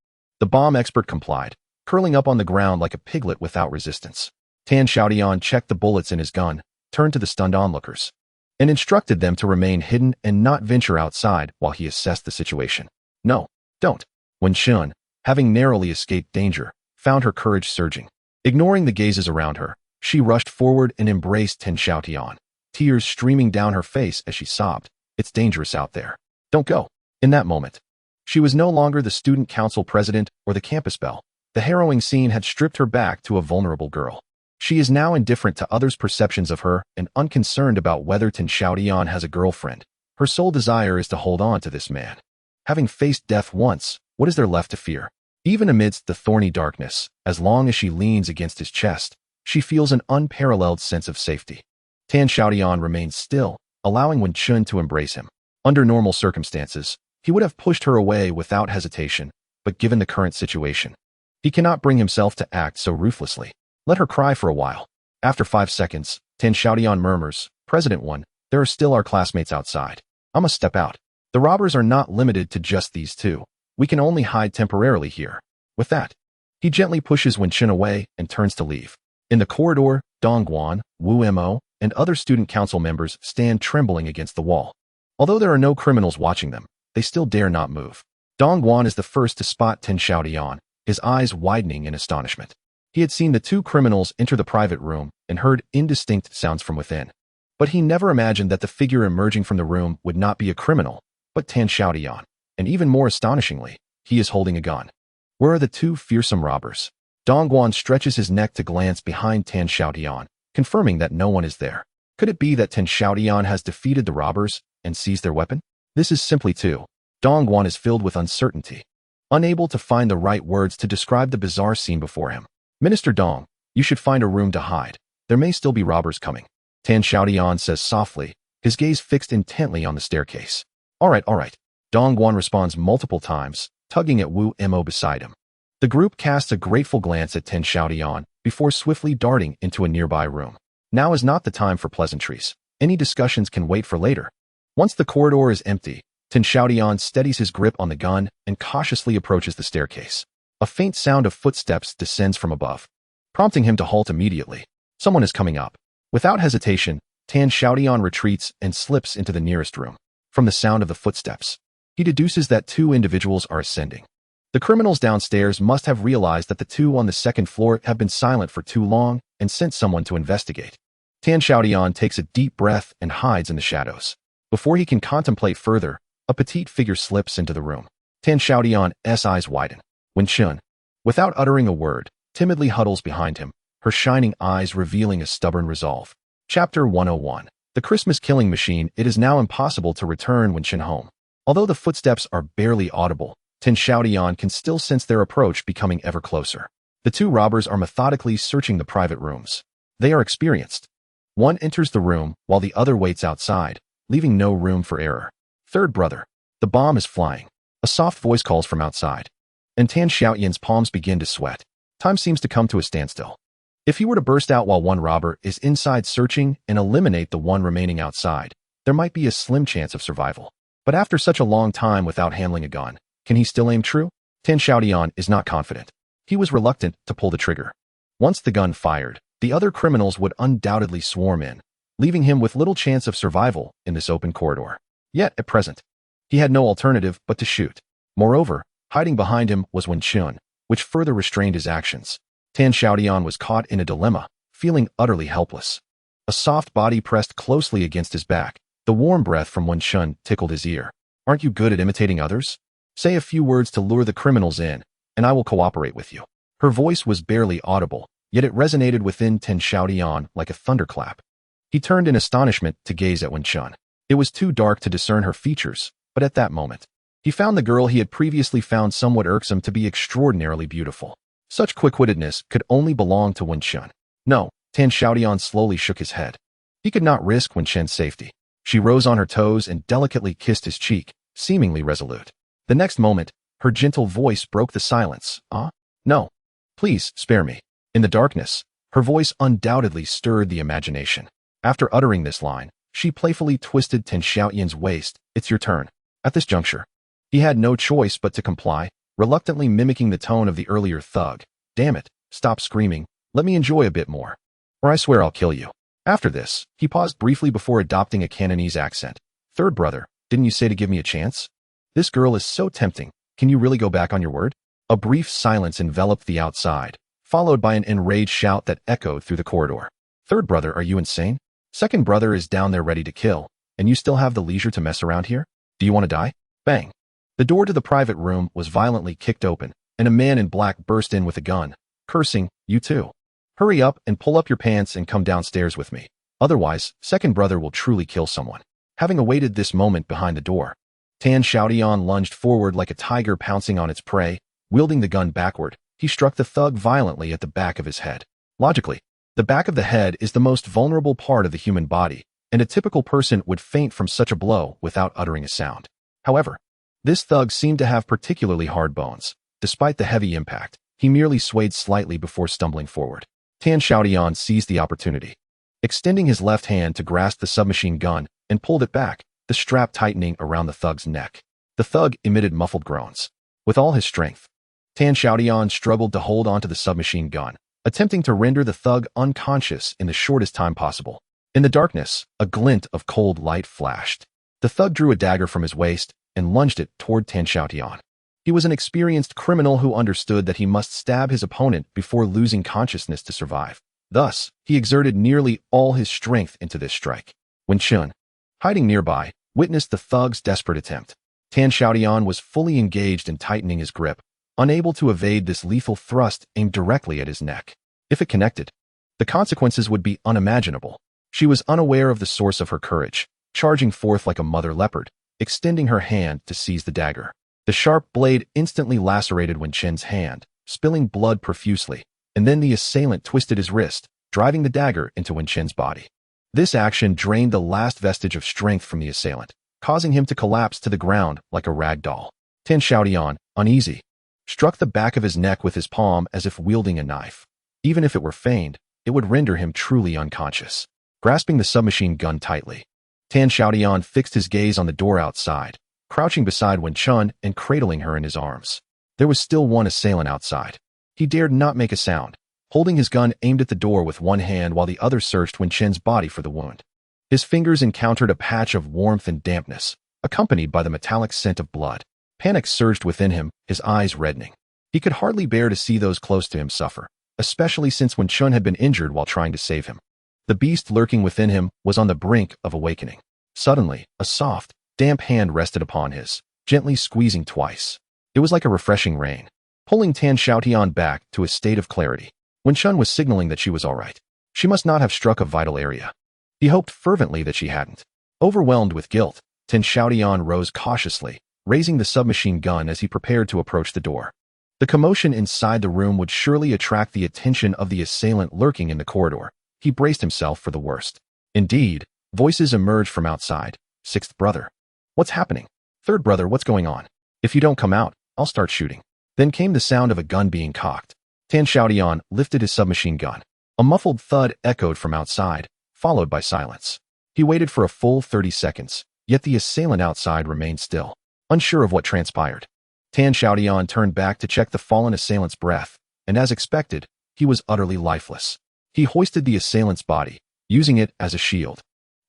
the bomb expert complied, curling up on the ground like a piglet without resistance. Tan Xiaotian checked the bullets in his gun, turned to the stunned onlookers, and instructed them to remain hidden and not venture outside while he assessed the situation. No, don't. When Shun, having narrowly escaped danger, found her courage surging. Ignoring the gazes around her, she rushed forward and embraced Tan Xiaotian, tears streaming down her face as she sobbed, "It's dangerous out there. Don't go." In that moment, She was no longer the student council president or the campus belle. The harrowing scene had stripped her back to a vulnerable girl. She is now indifferent to others' perceptions of her and unconcerned about whether Xiaotian has a girlfriend. Her sole desire is to hold on to this man. Having faced death once, what is there left to fear? Even amidst the thorny darkness, as long as she leans against his chest, she feels an unparalleled sense of safety. Xiaotian remains still, allowing Wen Chun to embrace him. Under normal circumstances, he would have pushed her away without hesitation, but given the current situation, he cannot bring himself to act so ruthlessly. Let her cry for a while. After 5 seconds, Xiaotian murmurs, President One, there are still our classmates outside. I must step out. The robbers are not limited to just these two. We can only hide temporarily here. With that, he gently pushes Wen Chun away and turns to leave. In the corridor, Dongguan, Wu Mo, and other student council members stand trembling against the wall. Although there are no criminals watching them, they still dare not move. Dongguan is the first to spot Xiaotian, his eyes widening in astonishment. He had seen the two criminals enter the private room and heard indistinct sounds from within. But he never imagined that the figure emerging from the room would not be a criminal, but Xiaotian. And even more astonishingly, he is holding a gun. Where are the two fearsome robbers? Dongguan stretches his neck to glance behind Xiaotian, confirming that no one is there. Could it be that Xiaotian has defeated the robbers and seized their weapon? This is simply too. Dongguan is filled with uncertainty, unable to find the right words to describe the bizarre scene before him. Minister Dong, you should find a room to hide. There may still be robbers coming. Xiaotian says softly, his gaze fixed intently on the staircase. All right. Dongguan responds multiple times, tugging at Wu Mo beside him. The group casts a grateful glance at Xiaotian before swiftly darting into a nearby room. Now is not the time for pleasantries. Any discussions can wait for later. Once the corridor is empty, Xiaotian steadies his grip on the gun and cautiously approaches the staircase. A faint sound of footsteps descends from above, prompting him to halt immediately. Someone is coming up. Without hesitation, Xiaotian retreats and slips into the nearest room. From the sound of the footsteps, he deduces that two individuals are ascending. The criminals downstairs must have realized that the two on the second floor have been silent for too long and sent someone to investigate. Xiaotian takes a deep breath and hides in the shadows. Before he can contemplate further, a petite figure slips into the room. Xiaotian's eyes widen. Wen Chun, without uttering a word, timidly huddles behind him, her shining eyes revealing a stubborn resolve. Chapter 101. The Christmas killing machine. It is now impossible to return Wen Chun home. Although the footsteps are barely audible, Xiaotian can still sense their approach becoming ever closer. The two robbers are methodically searching the private rooms. They are experienced. One enters the room while the other waits outside, leaving no room for error. Third brother. The bomb is flying. A soft voice calls from outside. And Xiaotian's palms begin to sweat. Time seems to come to a standstill. If he were to burst out while one robber is inside searching and eliminate the one remaining outside, there might be a slim chance of survival. But after such a long time without handling a gun, can he still aim true? Xiaotian is not confident. He was reluctant to pull the trigger. Once the gun fired, the other criminals would undoubtedly swarm in, leaving him with little chance of survival in this open corridor. Yet, at present, he had no alternative but to shoot. Moreover, hiding behind him was Wen Chun, which further restrained his actions. Xiaotian was caught in a dilemma, feeling utterly helpless. A soft body pressed closely against his back. The warm breath from Wen Chun tickled his ear. Aren't you good at imitating others? Say a few words to lure the criminals in, and I will cooperate with you. Her voice was barely audible, yet it resonated within Xiaotian like a thunderclap. He turned in astonishment to gaze at Wen Chun. It was too dark to discern her features, but at that moment, he found the girl he had previously found somewhat irksome to be extraordinarily beautiful. Such quick-wittedness could only belong to Wen Chun. No, Xiaotian slowly shook his head. He could not risk Wen Chun's safety. She rose on her toes and delicately kissed his cheek, seemingly resolute. The next moment, her gentle voice broke the silence. No. Please, spare me. In the darkness, her voice undoubtedly stirred the imagination. After uttering this line, she playfully twisted Xiaotian's waist. It's your turn. At this juncture, he had no choice but to comply, reluctantly mimicking the tone of the earlier thug. Damn it, stop screaming. Let me enjoy a bit more. Or I swear I'll kill you. After this, he paused briefly before adopting a Cantonese accent. Third brother, didn't you say to give me a chance? This girl is so tempting. Can you really go back on your word? A brief silence enveloped the outside, followed by an enraged shout that echoed through the corridor. Third brother, are you insane? Second brother is down there ready to kill, and you still have the leisure to mess around here? Do you want to die? Bang. The door to the private room was violently kicked open, and a man in black burst in with a gun, cursing, "You too. Hurry up and pull up your pants and come downstairs with me. Otherwise, second brother will truly kill someone." Having awaited this moment behind the door, Tan Xiaotian lunged forward like a tiger pouncing on its prey. Wielding the gun backward, he struck the thug violently at the back of his head. Logically, the back of the head is the most vulnerable part of the human body, and a typical person would faint from such a blow without uttering a sound. However, this thug seemed to have particularly hard bones. Despite the heavy impact, he merely swayed slightly before stumbling forward. Tan Xiaotian seized the opportunity, extending his left hand to grasp the submachine gun and pulled it back, the strap tightening around the thug's neck. The thug emitted muffled groans. With all his strength, Tan Xiaotian struggled to hold onto the submachine gun, attempting to render the thug unconscious in the shortest time possible. In the darkness, a glint of cold light flashed. The thug drew a dagger from his waist and lunged it toward Tan Xiaotian. He was an experienced criminal who understood that he must stab his opponent before losing consciousness to survive. Thus, he exerted nearly all his strength into this strike. When Chun, hiding nearby, witnessed the thug's desperate attempt, Tan Xiaotian was fully engaged in tightening his grip, unable to evade this lethal thrust aimed directly at his neck. If it connected, the consequences would be unimaginable. She was unaware of the source of her courage, charging forth like a mother leopard, extending her hand to seize the dagger. The sharp blade instantly lacerated Wen Chen's hand, spilling blood profusely, and then the assailant twisted his wrist, driving the dagger into Wen Chen's body. This action drained the last vestige of strength from the assailant, causing him to collapse to the ground like a rag doll. Tan Xiaotian, uneasy, struck the back of his neck with his palm as if wielding a knife. Even if it were feigned, it would render him truly unconscious. Grasping the submachine gun tightly, Tan Xiaotian fixed his gaze on the door outside, crouching beside Wen Chun and cradling her in his arms. There was still one assailant outside. He dared not make a sound, holding his gun aimed at the door with one hand while the other searched Wen Chen's body for the wound. His fingers encountered a patch of warmth and dampness, accompanied by the metallic scent of blood. Panic surged within him, his eyes reddening. He could hardly bear to see those close to him suffer, especially since Wen Chun had been injured while trying to save him. The beast lurking within him was on the brink of awakening. Suddenly, a soft, damp hand rested upon his, gently squeezing twice. It was like a refreshing rain, pulling Tan Xiaotian back to a state of clarity. Wen Chun was signaling that she was all right. She must not have struck a vital area. He hoped fervently that she hadn't. Overwhelmed with guilt, Tan Xiaotian rose cautiously, raising the submachine gun as he prepared to approach the door. The commotion inside the room would surely attract the attention of the assailant lurking in the corridor. He braced himself for the worst. Indeed, voices emerged from outside. "Sixth brother. What's happening? Third brother, what's going on? If you don't come out, I'll start shooting." Then came the sound of a gun being cocked. Tan Xiaotian lifted his submachine gun. A muffled thud echoed from outside, followed by silence. He waited for a full 30 seconds, yet the assailant outside remained still, unsure of what transpired. Tan Xiaotian turned back to check the fallen assailant's breath, and as expected, he was utterly lifeless. He hoisted the assailant's body, using it as a shield,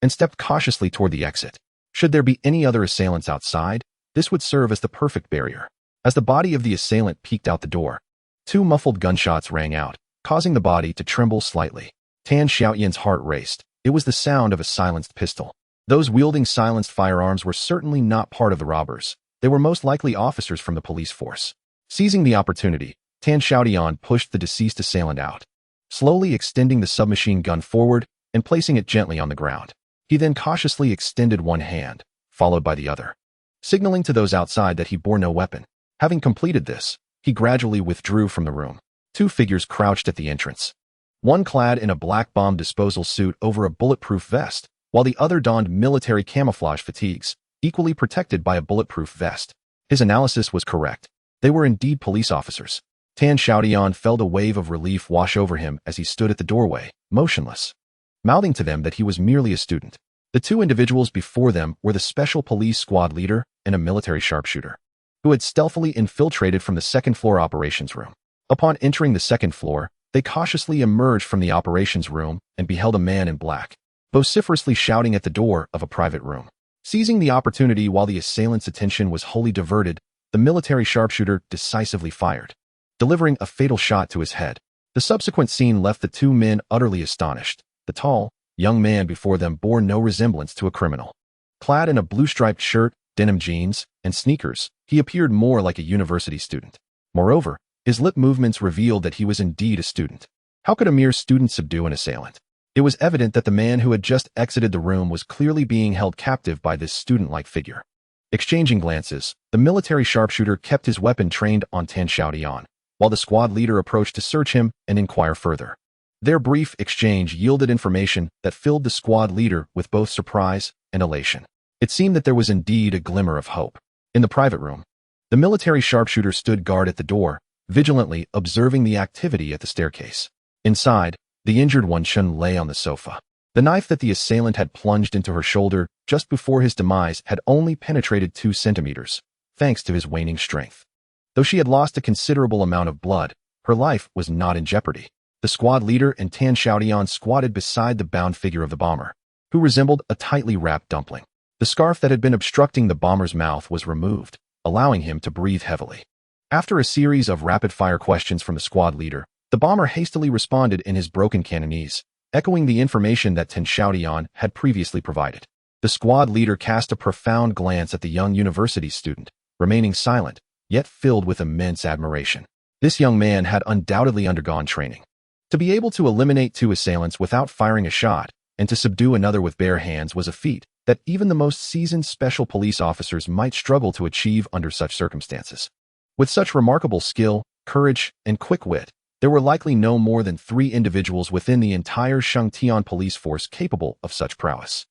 and stepped cautiously toward the exit. Should there be any other assailants outside, this would serve as the perfect barrier. As the body of the assailant peeked out the door, 2 muffled gunshots rang out, causing the body to tremble slightly. Tan Xiaotian's heart raced. It was the sound of a silenced pistol. Those wielding silenced firearms were certainly not part of the robbers. They were most likely officers from the police force. Seizing the opportunity, Tan Xiaotian pushed the deceased assailant out, slowly extending the submachine gun forward and placing it gently on the ground. He then cautiously extended one hand, followed by the other, signaling to those outside that he bore no weapon. Having completed this, he gradually withdrew from the room. 2 figures crouched at the entrance, one clad in a black bomb disposal suit over a bulletproof vest, while the other donned military camouflage fatigues, equally protected by a bulletproof vest. His analysis was correct. They were indeed police officers. Tan Xiaotian felt a wave of relief wash over him as he stood at the doorway, motionless, mouthing to them that he was merely a student. The 2 individuals before them were the special police squad leader and a military sharpshooter, who had stealthily infiltrated from the second-floor operations room. Upon entering the second floor, they cautiously emerged from the operations room and beheld a man in black, vociferously shouting at the door of a private room. Seizing the opportunity while the assailant's attention was wholly diverted, the military sharpshooter decisively fired, delivering a fatal shot to his head. The subsequent scene left the 2 men utterly astonished. The tall, young man before them bore no resemblance to a criminal. Clad in a blue-striped shirt, denim jeans, and sneakers, he appeared more like a university student. Moreover, his lip movements revealed that he was indeed a student. How could a mere student subdue an assailant? It was evident that the man who had just exited the room was clearly being held captive by this student-like figure. Exchanging glances, the military sharpshooter kept his weapon trained on Xiaotian, while the squad leader approached to search him and inquire further. Their brief exchange yielded information that filled the squad leader with both surprise and elation. It seemed that there was indeed a glimmer of hope. In the private room, the military sharpshooter stood guard at the door, vigilantly observing the activity at the staircase. Inside, the injured one Chun lay on the sofa. The knife that the assailant had plunged into her shoulder just before his demise had only penetrated 2 centimeters, thanks to his waning strength. Though she had lost a considerable amount of blood, her life was not in jeopardy. The squad leader and Xiaotian squatted beside the bound figure of the bomber, who resembled a tightly wrapped dumpling. The scarf that had been obstructing the bomber's mouth was removed, allowing him to breathe heavily. After a series of rapid-fire questions from the squad leader, the bomber hastily responded in his broken Cantonese, echoing the information that Xiaotian had previously provided. The squad leader cast a profound glance at the young university student, remaining silent, yet filled with immense admiration. This young man had undoubtedly undergone training. To be able to eliminate 2 assailants without firing a shot, and to subdue another with bare hands was a feat that even the most seasoned special police officers might struggle to achieve under such circumstances. With such remarkable skill, courage, and quick wit, there were likely no more than 3 individuals within the entire Xiaotian police force capable of such prowess.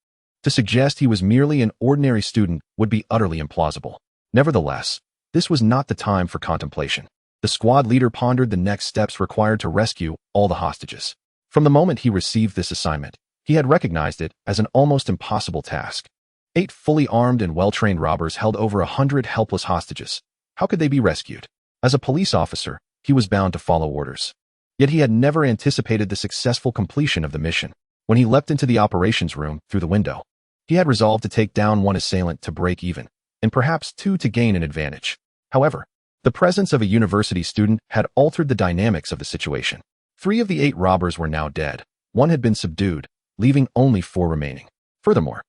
To suggest he was merely an ordinary student would be utterly implausible. Nevertheless, this was not the time for contemplation. The squad leader pondered the next steps required to rescue all the hostages. From the moment he received this assignment, he had recognized it as an almost impossible task. 8 fully armed and well-trained robbers held over 100 helpless hostages. How could they be rescued? As a police officer, he was bound to follow orders. Yet he had never anticipated the successful completion of the mission. When he leapt into the operations room through the window, he had resolved to take down 1 assailant to break even, and perhaps 2 to gain an advantage. However, the presence of a university student had altered the dynamics of the situation. 3 of the 8 robbers were now dead. 1 had been subdued, leaving only 4 remaining. Furthermore,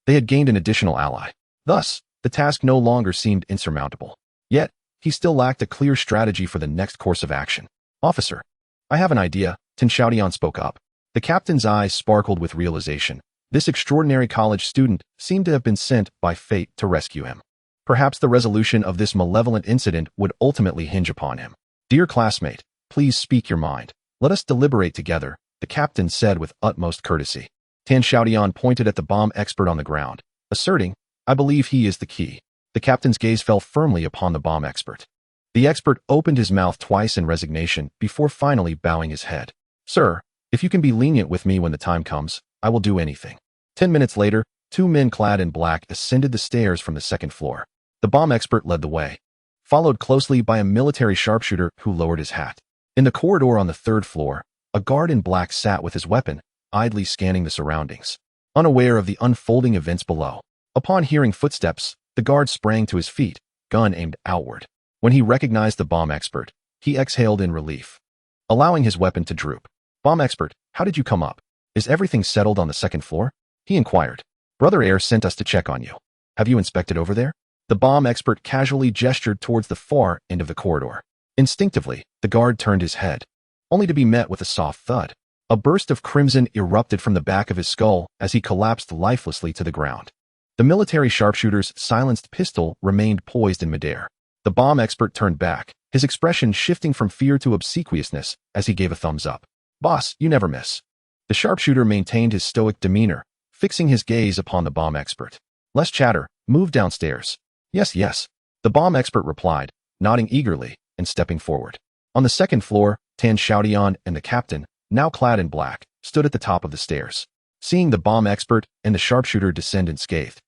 they had gained an additional ally. Thus, the task no longer seemed insurmountable. Yet, he still lacked a clear strategy for the next course of action. "Officer, I have an idea," Xiaotian spoke up. The captain's eyes sparkled with realization. This extraordinary college student seemed to have been sent by fate to rescue him. Perhaps the resolution of this malevolent incident would ultimately hinge upon him. "Dear classmate, please speak your mind. Let us deliberate together," the captain said with utmost courtesy. Xiaotian pointed at the bomb expert on the ground, asserting, "I believe he is the key." The captain's gaze fell firmly upon the bomb expert. The expert opened his mouth twice in resignation before finally bowing his head. "Sir, if you can be lenient with me when the time comes, I will do anything." 10 minutes later, 2 men clad in black ascended the stairs from the 2nd floor. The bomb expert led the way, followed closely by a military sharpshooter who lowered his hat. In the corridor on the 3rd floor, a guard in black sat with his weapon, idly scanning the surroundings, unaware of the unfolding events below. Upon hearing footsteps, the guard sprang to his feet, gun aimed outward. When he recognized the bomb expert, he exhaled in relief, allowing his weapon to droop. "Bomb expert, how did you come up? Is everything settled on the 2nd floor?" he inquired. "Brother Air sent us to check on you. Have you inspected over there?" The bomb expert casually gestured towards the far end of the corridor. Instinctively, the guard turned his head, only to be met with a soft thud. A burst of crimson erupted from the back of his skull as he collapsed lifelessly to the ground. The military sharpshooter's silenced pistol remained poised in midair. The bomb expert turned back, his expression shifting from fear to obsequiousness as he gave a thumbs up. "Boss, you never miss." The sharpshooter maintained his stoic demeanor, fixing his gaze upon the bomb expert. "Less chatter, move downstairs." "Yes, yes," the bomb expert replied, nodding eagerly and stepping forward. On the 2nd floor, Xiaotian and the captain, now clad in black, stood at the top of the stairs. Seeing the bomb expert and the sharpshooter descend unscathed,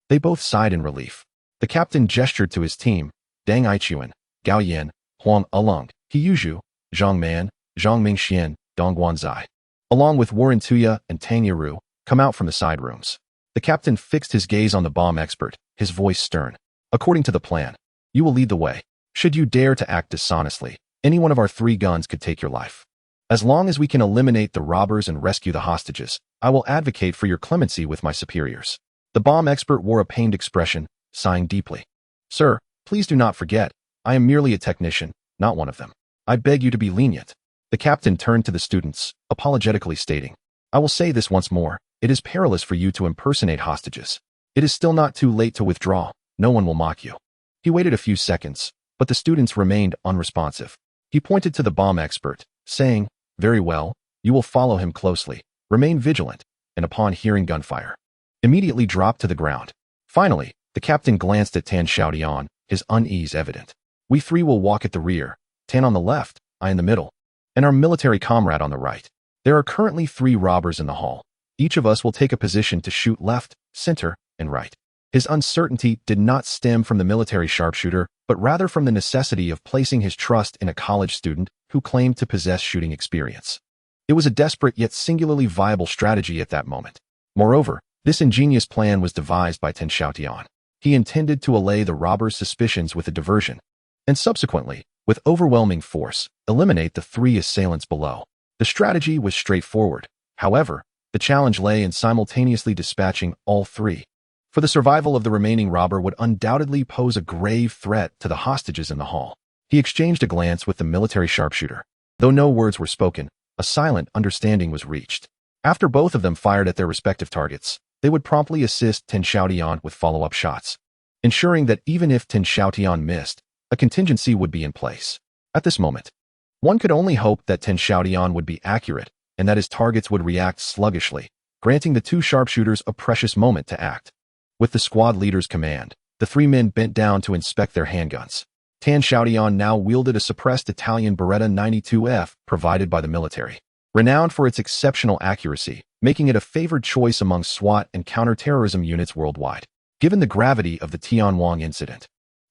they both sighed in relief. The captain gestured to his team: Dang Aichuan, Gao Yan, Huang Along, Hiyuzhu, Zhang Man, Zhang Mingxian, Dong Guanzai, along with Warren Tuya and Tang Yaru, come out from the side rooms. The captain fixed his gaze on the bomb expert, his voice stern. "According to the plan, you will lead the way. Should you dare to act dishonestly, any one of our 3 guns could take your life. As long as we can eliminate the robbers and rescue the hostages, I will advocate for your clemency with my superiors." The bomb expert wore a pained expression, sighing deeply. Sir, please do not forget, I am merely a technician, not one of them. I beg you to be lenient. The captain turned to the students, apologetically stating, I will say this once more, it is perilous for you to impersonate hostages. It is still not too late to withdraw, no one will mock you. He waited a few seconds, but the students remained unresponsive. He pointed to the bomb expert, saying, very well, you will follow him closely, remain vigilant, and upon hearing gunfire, immediately drop to the ground. Finally, the captain glanced at Tan Xiaotian, his unease evident. We three will walk at the rear, Tan on the left, I in the middle, and our military comrade on the right. There are currently 3 robbers in the hall. Each of us will take a position to shoot left, center, and right. His uncertainty did not stem from the military sharpshooter, but rather from the necessity of placing his trust in a college student who claimed to possess shooting experience. It was a desperate yet singularly viable strategy at that moment. Moreover, this ingenious plan was devised by Tan Xiaotian. He intended to allay the robbers' suspicions with a diversion, and subsequently, with overwhelming force, eliminate the 3 assailants below. The strategy was straightforward. However, the challenge lay in simultaneously dispatching all 3. For the survival of the remaining robber would undoubtedly pose a grave threat to the hostages in the hall. He exchanged a glance with the military sharpshooter. Though no words were spoken, a silent understanding was reached. After both of them fired at their respective targets, they would promptly assist Tan Xiaotian with follow-up shots, ensuring that even if Tan Xiaotian missed, a contingency would be in place. At this moment, one could only hope that Tan Xiaotian would be accurate and that his targets would react sluggishly, granting the 2 sharpshooters a precious moment to act. With the squad leader's command, the 3 men bent down to inspect their handguns. Tan Xiaotian now wielded a suppressed Italian Beretta 92F provided by the military, renowned for its exceptional accuracy, making it a favored choice among SWAT and counterterrorism units worldwide. Given the gravity of the Tianwang incident,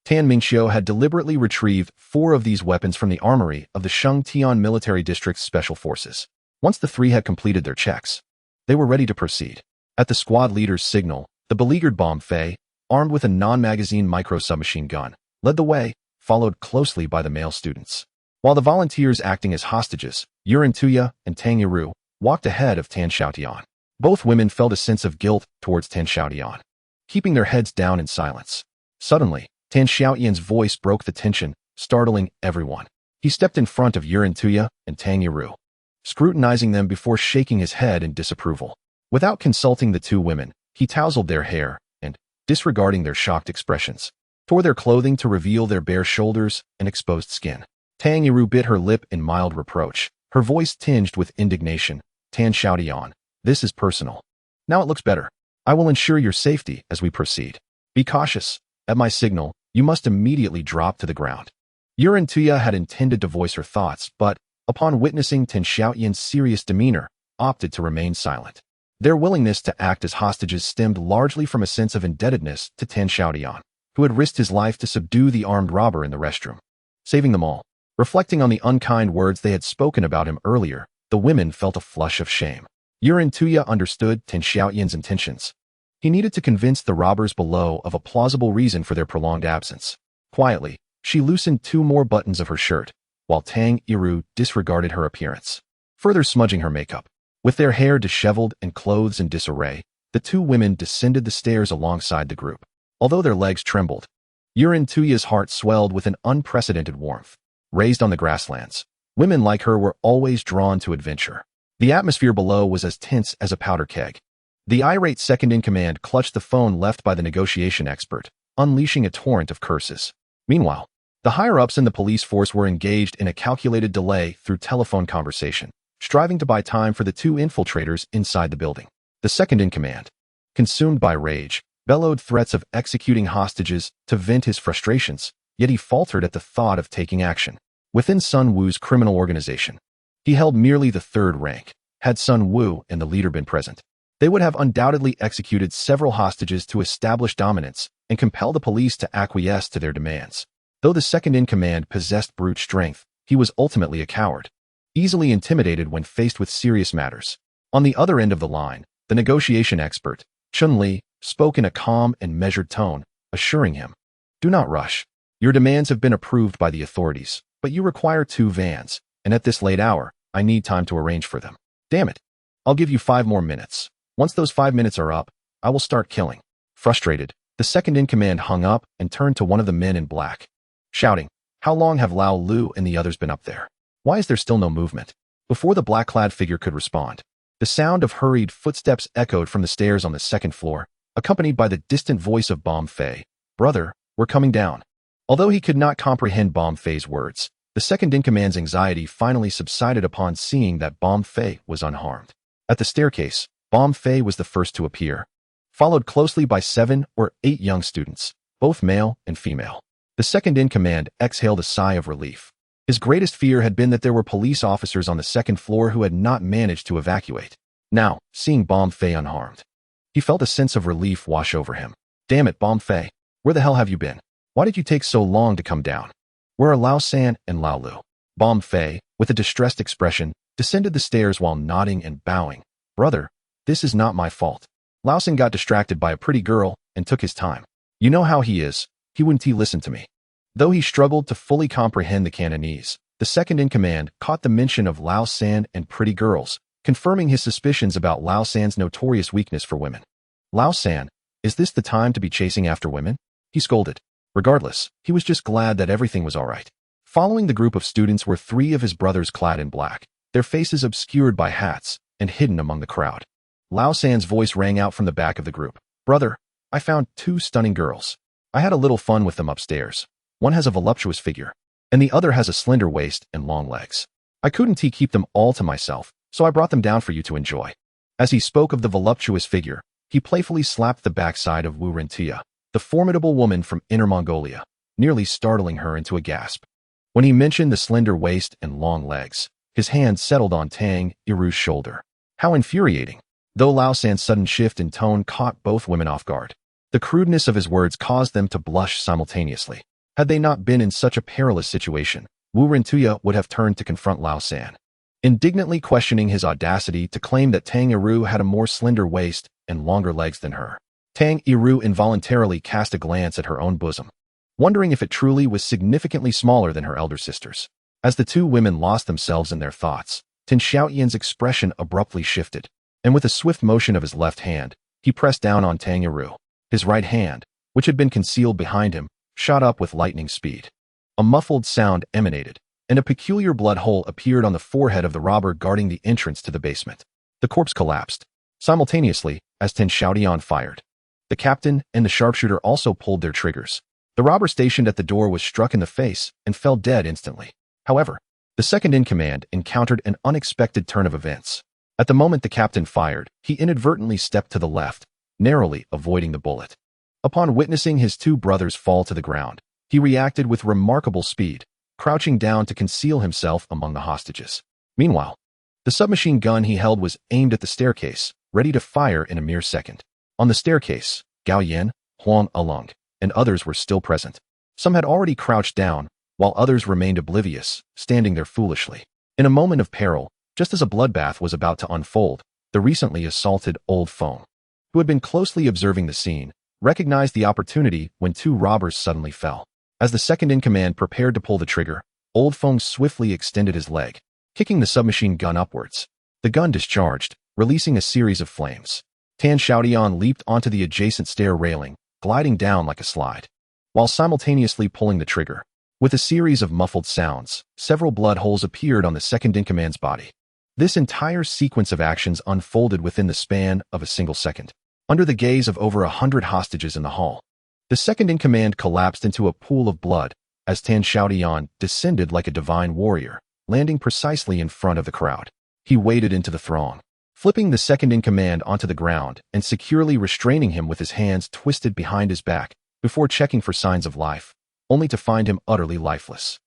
Tan Mingxiu had deliberately retrieved 4 of these weapons from the armory of the Xiaotian Military District's Special Forces. Once the 3 had completed their checks, they were ready to proceed. At the squad leader's signal, the beleaguered bomb Fei, armed with a non-magazine micro-submachine gun, led the way, followed closely by the male students. While the volunteers acting as hostages, Yuran Tuya and Tang Yiru, walked ahead of Tan Xiaotian. Both women felt a sense of guilt towards Tan Xiaotian, keeping their heads down in silence. Suddenly, Tan Xiaotian's voice broke the tension, startling everyone. He stepped in front of Yuran Tuya and Tang Yiru, scrutinizing them before shaking his head in disapproval. Without consulting the 2 women, he tousled their hair and, disregarding their shocked expressions, tore their clothing to reveal their bare shoulders and exposed skin. Tang Yiru bit her lip in mild reproach, her voice tinged with indignation. Tan Xiaotian, this is personal. Now it looks better. I will ensure your safety as we proceed. Be cautious. At my signal, you must immediately drop to the ground. Yuran Tuya had intended to voice her thoughts, but, upon witnessing Tan Xiaotian's serious demeanor, opted to remain silent. Their willingness to act as hostages stemmed largely from a sense of indebtedness to Tan Xiaotian, who had risked his life to subdue the armed robber in the restroom, saving them all. Reflecting on the unkind words they had spoken about him earlier, the women felt a flush of shame. Yuran Tuya understood Tan Xiaotian's intentions. He needed to convince the robbers below of a plausible reason for their prolonged absence. Quietly, she loosened 2 more buttons of her shirt, while Tang Yiru disregarded her appearance, further smudging her makeup. With their hair disheveled and clothes in disarray, the 2 women descended the stairs alongside the group. Although their legs trembled, Yuran Tuya's heart swelled with an unprecedented warmth. Raised on the grasslands, women like her were always drawn to adventure. The atmosphere below was as tense as a powder keg. The irate second-in-command clutched the phone left by the negotiation expert, unleashing a torrent of curses. Meanwhile, the higher-ups in the police force were engaged in a calculated delay through telephone conversation, striving to buy time for the 2 infiltrators inside the building. The second-in-command, consumed by rage, bellowed threats of executing hostages to vent his frustrations, yet he faltered at the thought of taking action. Within Sun Wu's criminal organization, he held merely the 3rd rank. Had Sun Wu and the leader been present, they would have undoubtedly executed several hostages to establish dominance and compel the police to acquiesce to their demands. Though the second-in-command possessed brute strength, he was ultimately a coward, easily intimidated when faced with serious matters. On the other end of the line, the negotiation expert, Chun Li, spoke in a calm and measured tone, assuring him, "Do not rush. Your demands have been approved by the authorities, but you require 2 vans, and at this late hour, I need time to arrange for them. Damn it. I'll give you 5 more minutes. Once those 5 minutes are up, I will start killing." Frustrated, The second-in-command hung up and turned to one of the men in black, shouting, "How long have Lao Lu and the others been up there? Why is there still no movement?" Before the black-clad figure could respond, the sound of hurried footsteps echoed from the stairs on the second floor, accompanied by the distant voice of Bom Fei. "Brother, we're coming down." Although he could not comprehend Bom Fei's words, the second-in-command's anxiety finally subsided upon seeing that Bom Fei was unharmed. At the staircase, Bom Fei was the first to appear, followed closely by 7 or 8 young students, both male and female. The second-in-command exhaled a sigh of relief. His greatest fear had been that there were police officers on the second floor who had not managed to evacuate. Now, seeing Bom Fei unharmed, he felt a sense of relief wash over him. "Damn it, Bom Fei. Where the hell have you been? Why did you take so long to come down? Where are Lao San and Lao Lu?" Bom Fei, with a distressed expression, descended the stairs while nodding and bowing. "Brother, this is not my fault. Lao San got distracted by a pretty girl and took his time. You know how he is. He wouldn't listen to me." Though he struggled to fully comprehend the Cantonese, the second-in-command caught the mention of Lao San and pretty girls, confirming his suspicions about Lao San's notorious weakness for women. "Lao San, is this the time to be chasing after women?" he scolded. Regardless, he was just glad that everything was all right. Following the group of students were 3 of his brothers clad in black, their faces obscured by hats and hidden among the crowd. Lao San's voice rang out from the back of the group. "Brother, I found 2 stunning girls. I had a little fun with them upstairs. One has a voluptuous figure, and the other has a slender waist and long legs. I couldn't keep them all to myself, so I brought them down for you to enjoy." As he spoke of the voluptuous figure, he playfully slapped the backside of Wu Rentia, the formidable woman from Inner Mongolia, nearly startling her into a gasp. When he mentioned the slender waist and long legs, his hand settled on Tang Iru's shoulder. How infuriating! Though Lao San's sudden shift in tone caught both women off guard, the crudeness of his words caused them to blush simultaneously. Had they not been in such a perilous situation, Wu Rentuya would have turned to confront Lao San, indignantly questioning his audacity to claim that Tang Iru had a more slender waist and longer legs than her. Tang Iru involuntarily cast a glance at her own bosom, wondering if it truly was significantly smaller than her elder sister's. As the 2 women lost themselves in their thoughts, Xiaotian's expression abruptly shifted, and with a swift motion of his left hand, he pressed down on Tang Iru. His right hand, which had been concealed behind him, shot up with lightning speed. A muffled sound emanated, and a peculiar blood hole appeared on the forehead of the robber guarding the entrance to the basement. The corpse collapsed, simultaneously, as Xiaotian fired. The captain and the sharpshooter also pulled their triggers. The robber stationed at the door was struck in the face and fell dead instantly. However, the second-in-command encountered an unexpected turn of events. At the moment the captain fired, he inadvertently stepped to the left, narrowly avoiding the bullet. Upon witnessing his 2 brothers fall to the ground, he reacted with remarkable speed, crouching down to conceal himself among the hostages. Meanwhile, the submachine gun he held was aimed at the staircase, ready to fire in a mere second. On the staircase, Gao Yan, Huang Along, and others were still present. Some had already crouched down, while others remained oblivious, standing there foolishly. In a moment of peril, just as a bloodbath was about to unfold, the recently assaulted Old Feng, who had been closely observing the scene, recognized the opportunity when 2 robbers suddenly fell. As the second-in-command prepared to pull the trigger, Old Feng swiftly extended his leg, kicking the submachine gun upwards. The gun discharged, releasing a series of flames. Tan Xiaotian leaped onto the adjacent stair railing, gliding down like a slide, while simultaneously pulling the trigger. With a series of muffled sounds, several blood holes appeared on the second-in-command's body. This entire sequence of actions unfolded within the span of a single second. Under the gaze of over 100 hostages in the hall, the second-in-command collapsed into a pool of blood as Tan Xiaotian descended like a divine warrior, landing precisely in front of the crowd. He waded into the throng, flipping the second-in-command onto the ground and securely restraining him with his hands twisted behind his back before checking for signs of life, only to find him utterly lifeless.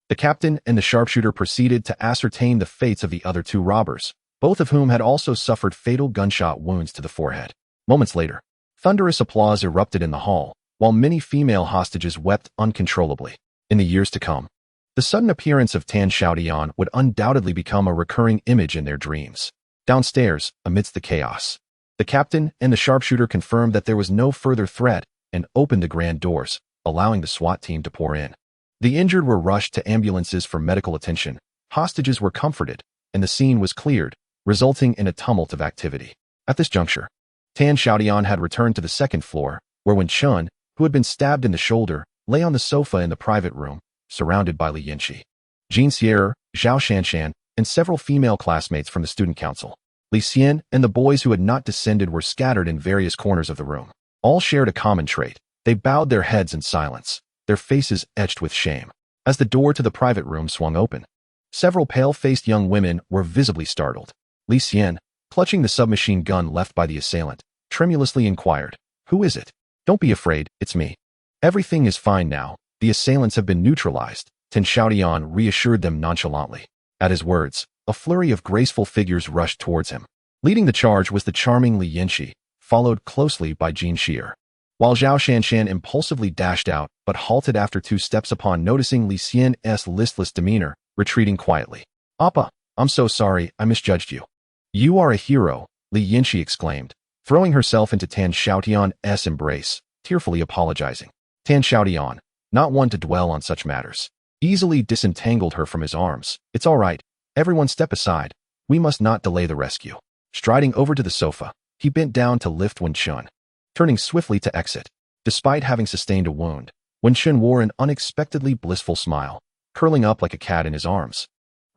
The captain and the sharpshooter proceeded to ascertain the fates of the other 2 robbers, both of whom had also suffered fatal gunshot wounds to the forehead. Moments later, thunderous applause erupted in the hall, while many female hostages wept uncontrollably. In the years to come, the sudden appearance of Tan Xiaotian would undoubtedly become a recurring image in their dreams. Downstairs, amidst the chaos, the captain and the sharpshooter confirmed that there was no further threat and opened the grand doors, allowing the SWAT team to pour in. The injured were rushed to ambulances for medical attention, hostages were comforted, and the scene was cleared, resulting in a tumult of activity. At this juncture, Tan Xiaotian had returned to the second floor, where Wen Chun, who had been stabbed in the shoulder, lay on the sofa in the private room, surrounded by Li Yinqi, Jean Sierra, Zhao Shanshan, and several female classmates from the student council. Li Xian and the boys who had not descended were scattered in various corners of the room. All shared a common trait. They bowed their heads in silence, their faces etched with shame. As the door to the private room swung open, several pale-faced young women were visibly startled. Li Xian, clutching the submachine gun left by the assailant, tremulously inquired, "Who is it?" "Don't be afraid, it's me. Everything is fine now. The assailants have been neutralized," Xiaotian reassured them nonchalantly. At his words, a flurry of graceful figures rushed towards him. Leading the charge was the charming Li Yinqi, followed closely by Jean Xier. While Zhao Shanshan impulsively dashed out, but halted after 2 steps upon noticing Li Xian's listless demeanor, retreating quietly. "Appa, I'm so sorry, I misjudged you." "You are a hero," Li Yinqi exclaimed, throwing herself into Xiaotian's embrace, tearfully apologizing. Xiaotian, not one to dwell on such matters, easily disentangled her from his arms. "It's all right. Everyone step aside. We must not delay the rescue." Striding over to the sofa, he bent down to lift Wen Chun, turning swiftly to exit. Despite having sustained a wound, Wen Chun wore an unexpectedly blissful smile, curling up like a cat in his arms,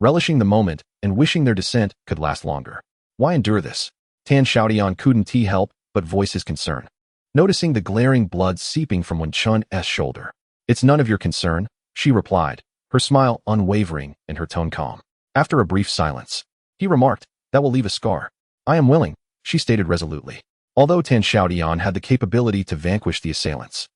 relishing the moment and wishing their descent could last longer. Why endure this? Xiaotian couldn't help but voice his concern, noticing the glaring blood seeping from Wen Chun's shoulder. "It's none of your concern," she replied, her smile unwavering and her tone calm. After a brief silence, he remarked, "That will leave a scar." "I am willing," she stated resolutely. Although Xiaotian had the capability to vanquish the assailants,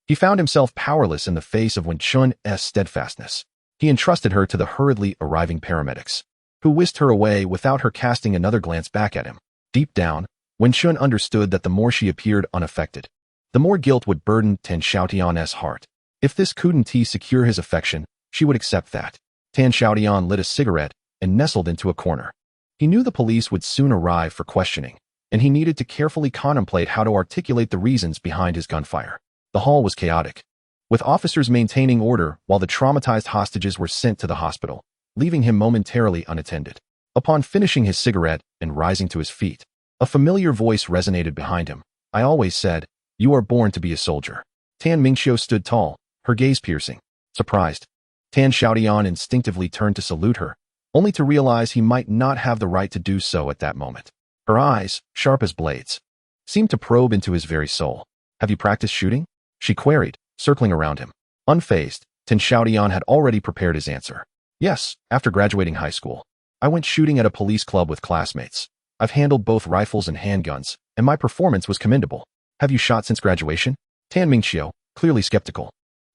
he found himself powerless in the face of Wen Chun's steadfastness. He entrusted her to the hurriedly arriving paramedics, who whisked her away without her casting another glance back at him. Deep down, Wen Chun understood that the more she appeared unaffected, the more guilt would burden Xiaotian's heart. If this couldn't secure his affection, she would accept that. Xiaotian lit a cigarette and nestled into a corner. He knew the police would soon arrive for questioning, and he needed to carefully contemplate how to articulate the reasons behind his gunfire. The hall was chaotic, with officers maintaining order while the traumatized hostages were sent to the hospital, leaving him momentarily unattended. Upon finishing his cigarette and rising to his feet, a familiar voice resonated behind him. "I always said, you are born to be a soldier." Tan Mingqiu stood tall, her gaze piercing. Surprised, Xiaotian instinctively turned to salute her, only to realize he might not have the right to do so at that moment. Her eyes, sharp as blades, seemed to probe into his very soul. "Have you practiced shooting?" she queried, circling around him. Unfazed, Xiaotian had already prepared his answer. "Yes, after graduating high school, I went shooting at a police club with classmates. I've handled both rifles and handguns, and my performance was commendable." "Have you shot since graduation?" Tan Mingqiu, clearly skeptical,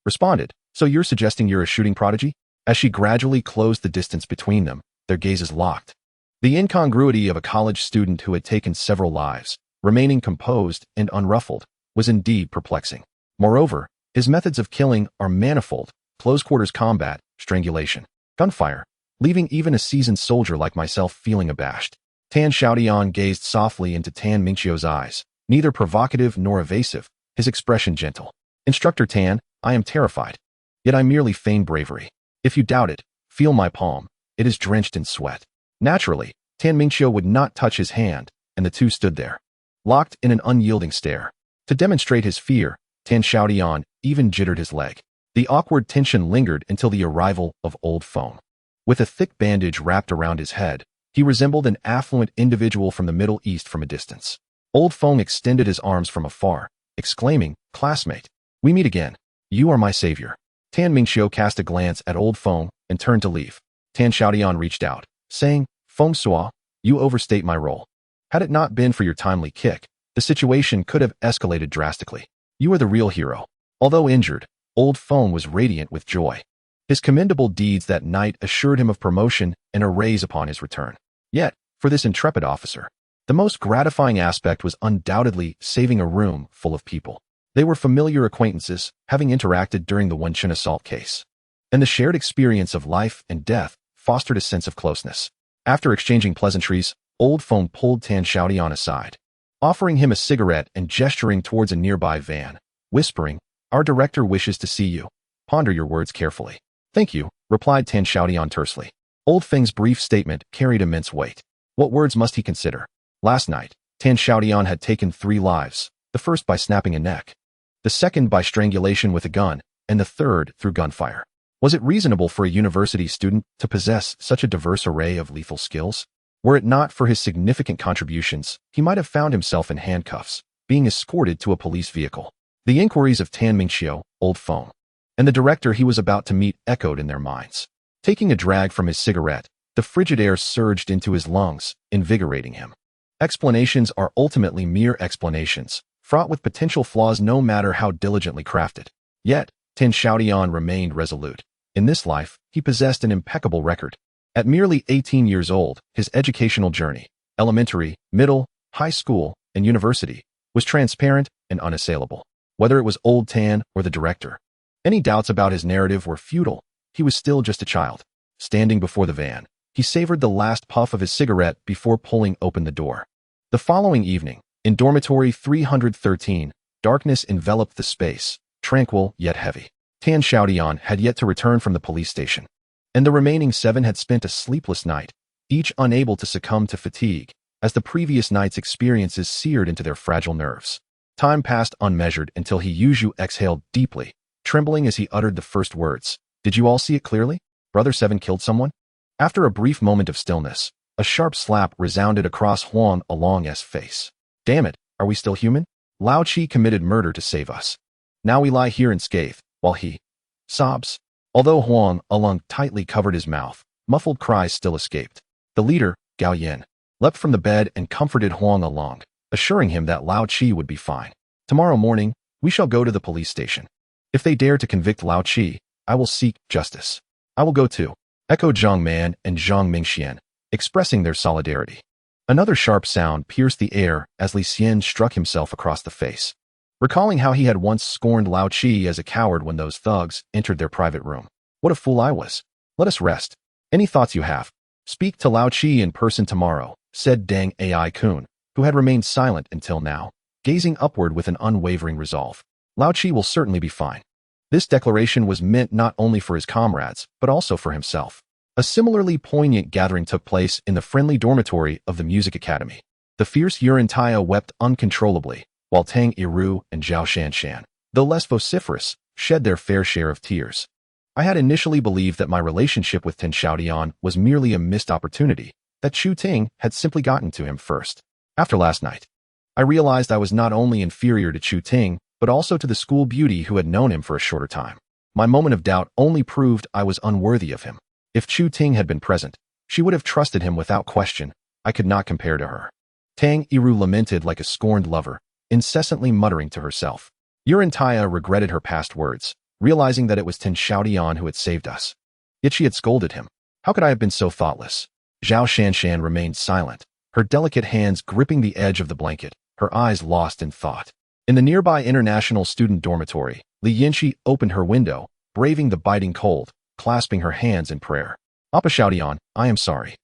responded. "So you're suggesting you're a shooting prodigy?" As she gradually closed the distance between them, their gazes locked. The incongruity of a college student who had taken several lives, remaining composed and unruffled, was indeed perplexing. Moreover, his methods of killing are manifold: close-quarters combat, strangulation, gunfire, leaving even a seasoned soldier like myself feeling abashed. Xiaotian gazed softly into Tan Mingqiu's eyes, neither provocative nor evasive, his expression gentle. "Instructor Tan, I am terrified. Yet I merely feign bravery. If you doubt it, feel my palm. It is drenched in sweat." Naturally, Tan Mingqiu would not touch his hand, and the two stood there, locked in an unyielding stare. To demonstrate his fear, Xiaotian even jittered his leg. The awkward tension lingered until the arrival of Old Feng. With a thick bandage wrapped around his head, he resembled an affluent individual from the Middle East from a distance. Old Feng extended his arms from afar, exclaiming, "Classmate, we meet again. You are my savior." Tan Mingqiu cast a glance at Old Feng and turned to leave. Xiaotian reached out, saying, "Feng Sua, you overstate my role. Had it not been for your timely kick, the situation could have escalated drastically. You are the real hero." Although injured, Old Feng was radiant with joy. His commendable deeds that night assured him of promotion and a raise upon his return. Yet, for this intrepid officer, the most gratifying aspect was undoubtedly saving a room full of people. They were familiar acquaintances, having interacted during the Wen Chun assault case, and the shared experience of life and death fostered a sense of closeness. After exchanging pleasantries, Old Feng pulled Xiaotian aside, offering him a cigarette and gesturing towards a nearby van, whispering, "Our director wishes to see you. Ponder your words carefully." "Thank you," replied Xiaotian tersely. Old Feng's brief statement carried immense weight. What words must he consider? Last night, Xiaotian had taken 3 lives, the first by snapping a neck, the second by strangulation with a gun, and the third through gunfire. Was it reasonable for a university student to possess such a diverse array of lethal skills? Were it not for his significant contributions, he might have found himself in handcuffs, being escorted to a police vehicle. The inquiries of Tan Mingxiu, old phone, and the director he was about to meet echoed in their minds. Taking a drag from his cigarette, the frigid air surged into his lungs, invigorating him. Explanations are ultimately mere explanations, fraught with potential flaws no matter how diligently crafted. Yet, Tan Xiaotian remained resolute. In this life, he possessed an impeccable record. At merely 18 years old, his educational journey, elementary, middle, high school, and university, was transparent and unassailable. Whether it was old Tan or the director, any doubts about his narrative were futile. He was still just a child. Standing before the van, he savored the last puff of his cigarette before pulling open the door. The following evening, in dormitory 313, darkness enveloped the space, tranquil yet heavy. Tan Xiaotian had yet to return from the police station, and the remaining 7 had spent a sleepless night, each unable to succumb to fatigue, as the previous night's experiences seared into their fragile nerves. Time passed unmeasured until he Yuzhu exhaled deeply, trembling as he uttered the first words. Did you all see it clearly? Brother 7 killed someone? After a brief moment of stillness, a sharp slap resounded across Huang Along's face. Damn it, are we still human? Lao Chi committed murder to save us. Now we lie here unscathed, while he sobs. Although Huang Along tightly covered his mouth, muffled cries still escaped. The leader, Gao Yin, leapt from the bed and comforted Huang Along, assuring him that Lao Chi would be fine. Tomorrow morning, we shall go to the police station. If they dare to convict Lao Chi, I will seek justice. I will go too, echoed Zhang Man and Zhang Mingxian, expressing their solidarity. Another sharp sound pierced the air as Li Xian struck himself across the face, recalling how he had once scorned Lao Chi as a coward when those thugs entered their private room. What a fool I was. Let us rest. Any thoughts you have? Speak to Lao Chi in person tomorrow, said Deng Ai Kun, who had remained silent until now, gazing upward with an unwavering resolve. Lao Chi will certainly be fine. This declaration was meant not only for his comrades, but also for himself. A similarly poignant gathering took place in the friendly dormitory of the Music Academy. The fierce Yuran wept uncontrollably, while Tang Yiru and Zhao Shanshan, though less vociferous, shed their fair share of tears. I had initially believed that my relationship with Tan Xiaotian was merely a missed opportunity, that Chu Ting had simply gotten to him first. After last night, I realized I was not only inferior to Chu Ting, but also to the school beauty who had known him for a shorter time. My moment of doubt only proved I was unworthy of him. If Chu Ting had been present, she would have trusted him without question. I could not compare to her. Tang Yiru lamented like a scorned lover, incessantly muttering to herself. Yuran regretted her past words, realizing that it was Tan Xiaotian who had saved us. Yet she had scolded him. How could I have been so thoughtless? Zhao Shanshan remained silent, her delicate hands gripping the edge of the blanket, her eyes lost in thought. In the nearby international student dormitory, Li Yinxi opened her window, braving the biting cold, clasping her hands in prayer. Appa Xiaotian, I am sorry.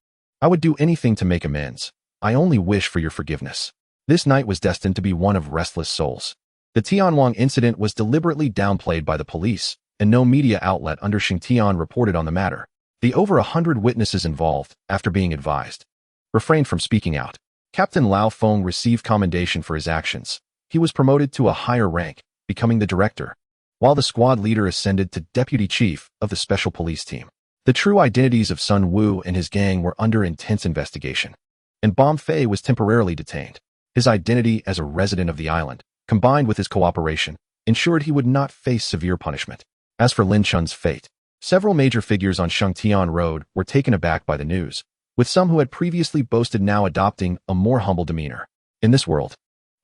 I would do anything to make amends. I only wish for your forgiveness. This night was destined to be one of restless souls. The Tianwang incident was deliberately downplayed by the police, and no media outlet under Xingtian reported on the matter. The over 100 witnesses involved, after being advised, refrained from speaking out. Captain Lao Feng received commendation for his actions. He was promoted to a higher rank, becoming the director, while the squad leader ascended to deputy chief of the special police team. The true identities of Sun Wu and his gang were under intense investigation, and Bom Fei was temporarily detained. His identity as a resident of the island, combined with his cooperation, ensured he would not face severe punishment. As for Lin Chun's fate, several major figures on Shangtian Road were taken aback by the news, with some who had previously boasted now adopting a more humble demeanor. In this world,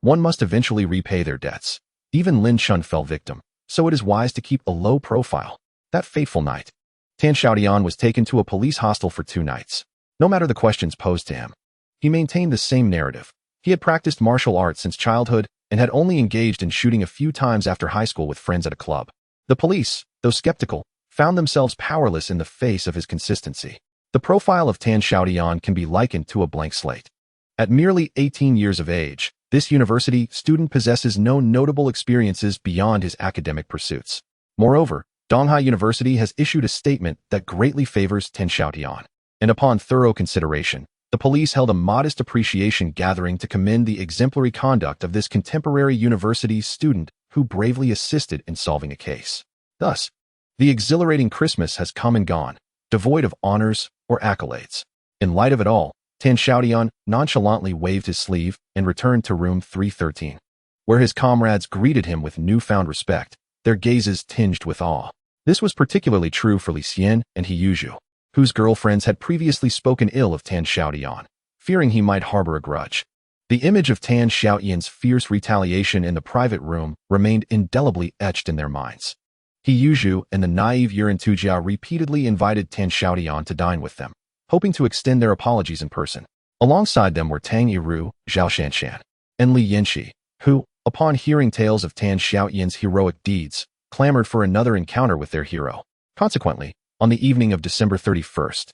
one must eventually repay their debts. Even Lin Chun fell victim, so it is wise to keep a low profile. That fateful night, Tan Xiaotian was taken to a police hostel for 2 nights. No matter the questions posed to him, he maintained the same narrative. He had practiced martial arts since childhood and had only engaged in shooting a few times after high school with friends at a club. The police, though skeptical, found themselves powerless in the face of his consistency. The profile of Tan Xiaotian can be likened to a blank slate. At merely 18 years of age, this university student possesses no notable experiences beyond his academic pursuits. Moreover, Donghai University has issued a statement that greatly favors Tan Xiaotian, and upon thorough consideration, the police held a modest appreciation gathering to commend the exemplary conduct of this contemporary university student who bravely assisted in solving a case. Thus, the exhilarating Christmas has come and gone, devoid of honors or accolades. In light of it all, Xiaotian nonchalantly waved his sleeve and returned to room 313, where his comrades greeted him with newfound respect, their gazes tinged with awe. This was particularly true for Li Xian and He Yuzhu, whose girlfriends had previously spoken ill of Xiaotian, fearing he might harbor a grudge. The image of Xiaotian's fierce retaliation in the private room remained indelibly etched in their minds. He Yuzhu and the naive Yuan Tujia repeatedly invited Xiaotian to dine with them, hoping to extend their apologies in person. Alongside them were Tang Yiru, Zhao Shanshan, and Li Yanxi, who, upon hearing tales of Xiaotian's heroic deeds, clamored for another encounter with their hero. Consequently, on the evening of December 31st,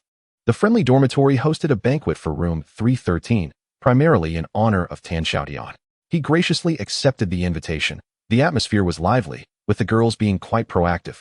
the friendly dormitory hosted a banquet for room 313, primarily in honor of Xiaotian. He graciously accepted the invitation. The atmosphere was lively, with the girls being quite proactive,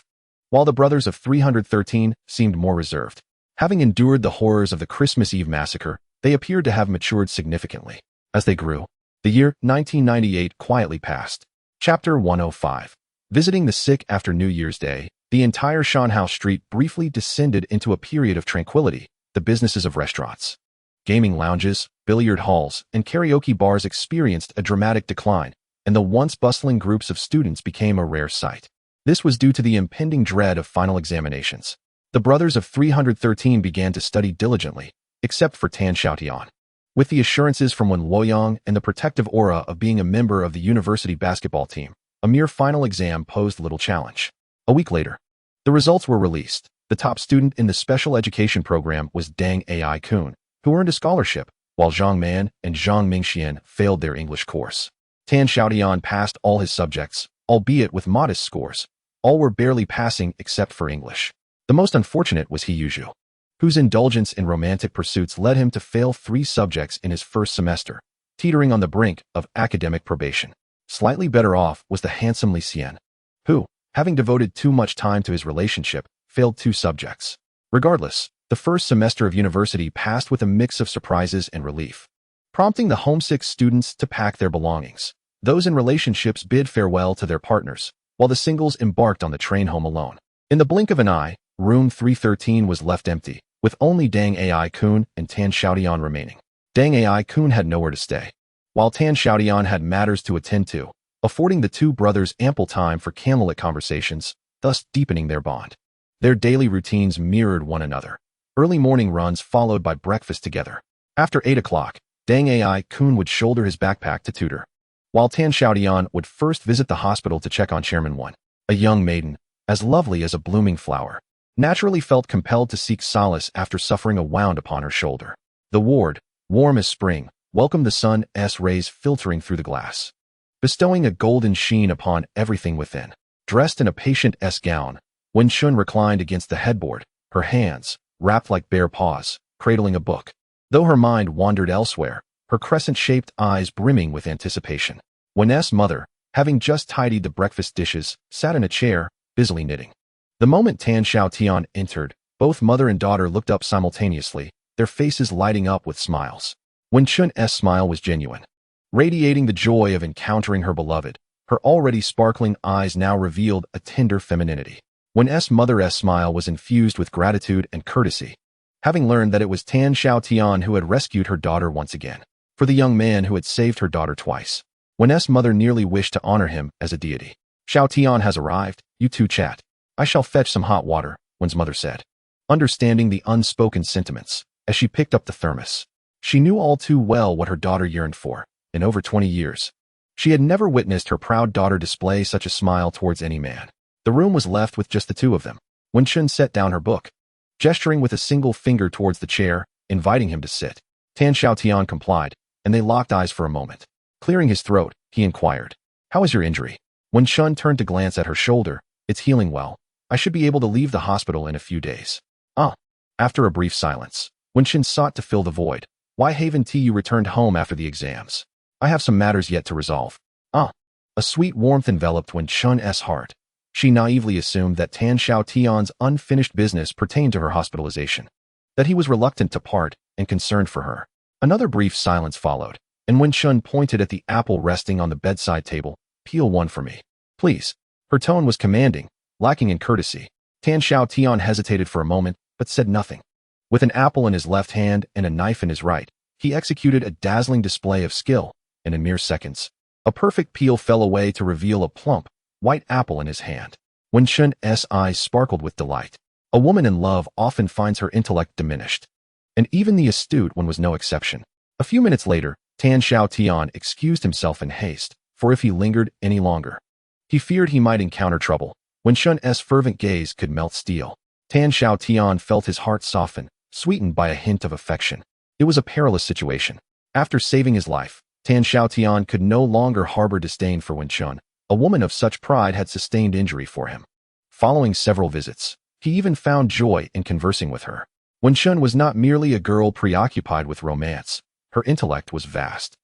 while the brothers of 313 seemed more reserved. Having endured the horrors of the Christmas Eve massacre, they appeared to have matured significantly. As they grew, the year 1998 quietly passed. Chapter 105. Visiting the sick after New Year's Day, the entire Shanhao street briefly descended into a period of tranquility. The businesses of restaurants, gaming lounges, billiard halls, and karaoke bars experienced a dramatic decline, and the once bustling groups of students became a rare sight. This was due to the impending dread of final examinations. The brothers of 313 began to study diligently, except for Xiaotian. With the assurances from Wen Luoyang and the protective aura of being a member of the university basketball team, a mere final exam posed little challenge. A week later, the results were released. The top student in the special education program was Deng Ai Kun, who earned a scholarship, while Zhang Man and Zhang Mingxian failed their English course. Xiaotian passed all his subjects, albeit with modest scores. All were barely passing except for English. The most unfortunate was He Yuzhu, whose indulgence in romantic pursuits led him to fail 3 subjects in his first semester, teetering on the brink of academic probation. Slightly better off was the handsome Li Xian, who, having devoted too much time to his relationship, failed 2 subjects. Regardless, the first semester of university passed with a mix of surprises and relief, prompting the homesick students to pack their belongings. Those in relationships bid farewell to their partners, while the singles embarked on the train home alone. In the blink of an eye, room 313 was left empty, with only Deng Ai Kun and Xiaotian remaining. Deng Ai Kun had nowhere to stay, while Xiaotian had matters to attend to, affording the 2 brothers ample time for candlelit conversations, thus deepening their bond. Their daily routines mirrored one another. Early morning runs followed by breakfast together. After 8 o'clock, Deng Ai Kun would shoulder his backpack to tutor, while Xiaotian would first visit the hospital to check on Chairman 1. A young maiden, as lovely as a blooming flower, naturally felt compelled to seek solace after suffering a wound upon her shoulder. The ward, warm as spring, welcomed the sun's rays filtering through the glass, bestowing a golden sheen upon everything within. Dressed in a patient-esque gown, Wen Shun reclined against the headboard, her hands, wrapped like bare paws, cradling a book. Though her mind wandered elsewhere, her crescent-shaped eyes brimming with anticipation. Wen's mother, having just tidied the breakfast dishes, sat in a chair, busily knitting. The moment Xiaotian entered, both mother and daughter looked up simultaneously, their faces lighting up with smiles. Wen Shun's smile was genuine, radiating the joy of encountering her beloved. Her already sparkling eyes now revealed a tender femininity. Wen's mother's smile was infused with gratitude and courtesy, having learned that it was Xiaotian who had rescued her daughter once again, for the young man who had saved her daughter twice. Wen's mother nearly wished to honor him as a deity. Xiaotian has arrived, you two chat. I shall fetch some hot water, Wen's mother said, understanding the unspoken sentiments, as she picked up the thermos. She knew all too well what her daughter yearned for. In over 20 years, she had never witnessed her proud daughter display such a smile towards any man. The room was left with just the 2 of them. Wen Shun set down her book, gesturing with a single finger towards the chair, inviting him to sit. Xiaotian complied, and they locked eyes for a moment. Clearing his throat, he inquired, "How is your injury?" Wen Shun turned to glance at her shoulder. "It's healing well. I should be able to leave the hospital in a few days." Ah. After a brief silence, Wen Shun sought to fill the void. "Why haven't you returned home after the exams?" "I have some matters yet to resolve." Ah. A sweet warmth enveloped Wen Shun's heart. She naively assumed that Xiaotian's unfinished business pertained to her hospitalization, that he was reluctant to part and concerned for her. Another brief silence followed, and Wen Shun pointed at the apple resting on the bedside table. "Peel one for me." Please. Her tone was commanding, lacking in courtesy. Tan Xiaotian hesitated for a moment, but said nothing. With an apple in his left hand and a knife in his right, he executed a dazzling display of skill, and in mere seconds, a perfect peel fell away to reveal a plump, white apple in his hand. Wen Chun's eyes sparkled with delight. A woman in love often finds her intellect diminished, and even the astute one was no exception. A few minutes later, Tan Xiaotian excused himself in haste, for if he lingered any longer, he feared he might encounter trouble. Wen Chun's fervent gaze could melt steel. Tan Xiaotian felt his heart soften, sweetened by a hint of affection. It was a perilous situation. After saving his life, Tan Xiaotian could no longer harbor disdain for Wen Chun. A woman of such pride had sustained injury for him. Following several visits, he even found joy in conversing with her. Wen Chun was not merely a girl preoccupied with romance. Her intellect was vast,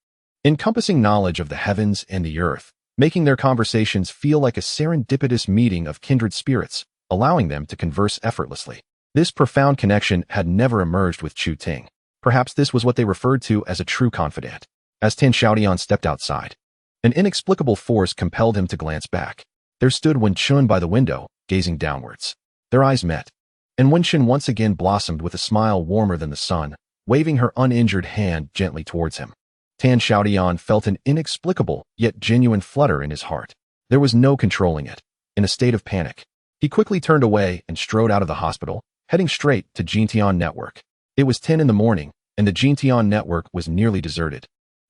encompassing knowledge of the heavens and the earth, making their conversations feel like a serendipitous meeting of kindred spirits, allowing them to converse effortlessly. This profound connection had never emerged with Chu Ting. Perhaps this was what they referred to as a true confidant. As Tan Xiaotian stepped outside, an inexplicable force compelled him to glance back. There stood Wen Chun by the window, gazing downwards. Their eyes met, and Wen Chun once again blossomed with a smile warmer than the sun, waving her uninjured hand gently towards him. Tan Xiaotian felt an inexplicable yet genuine flutter in his heart. There was no controlling it. In a state of panic, he quickly turned away and strode out of the hospital, heading straight to Xiaotian network. It was 10 in the morning, and the Xiaotian network was nearly deserted.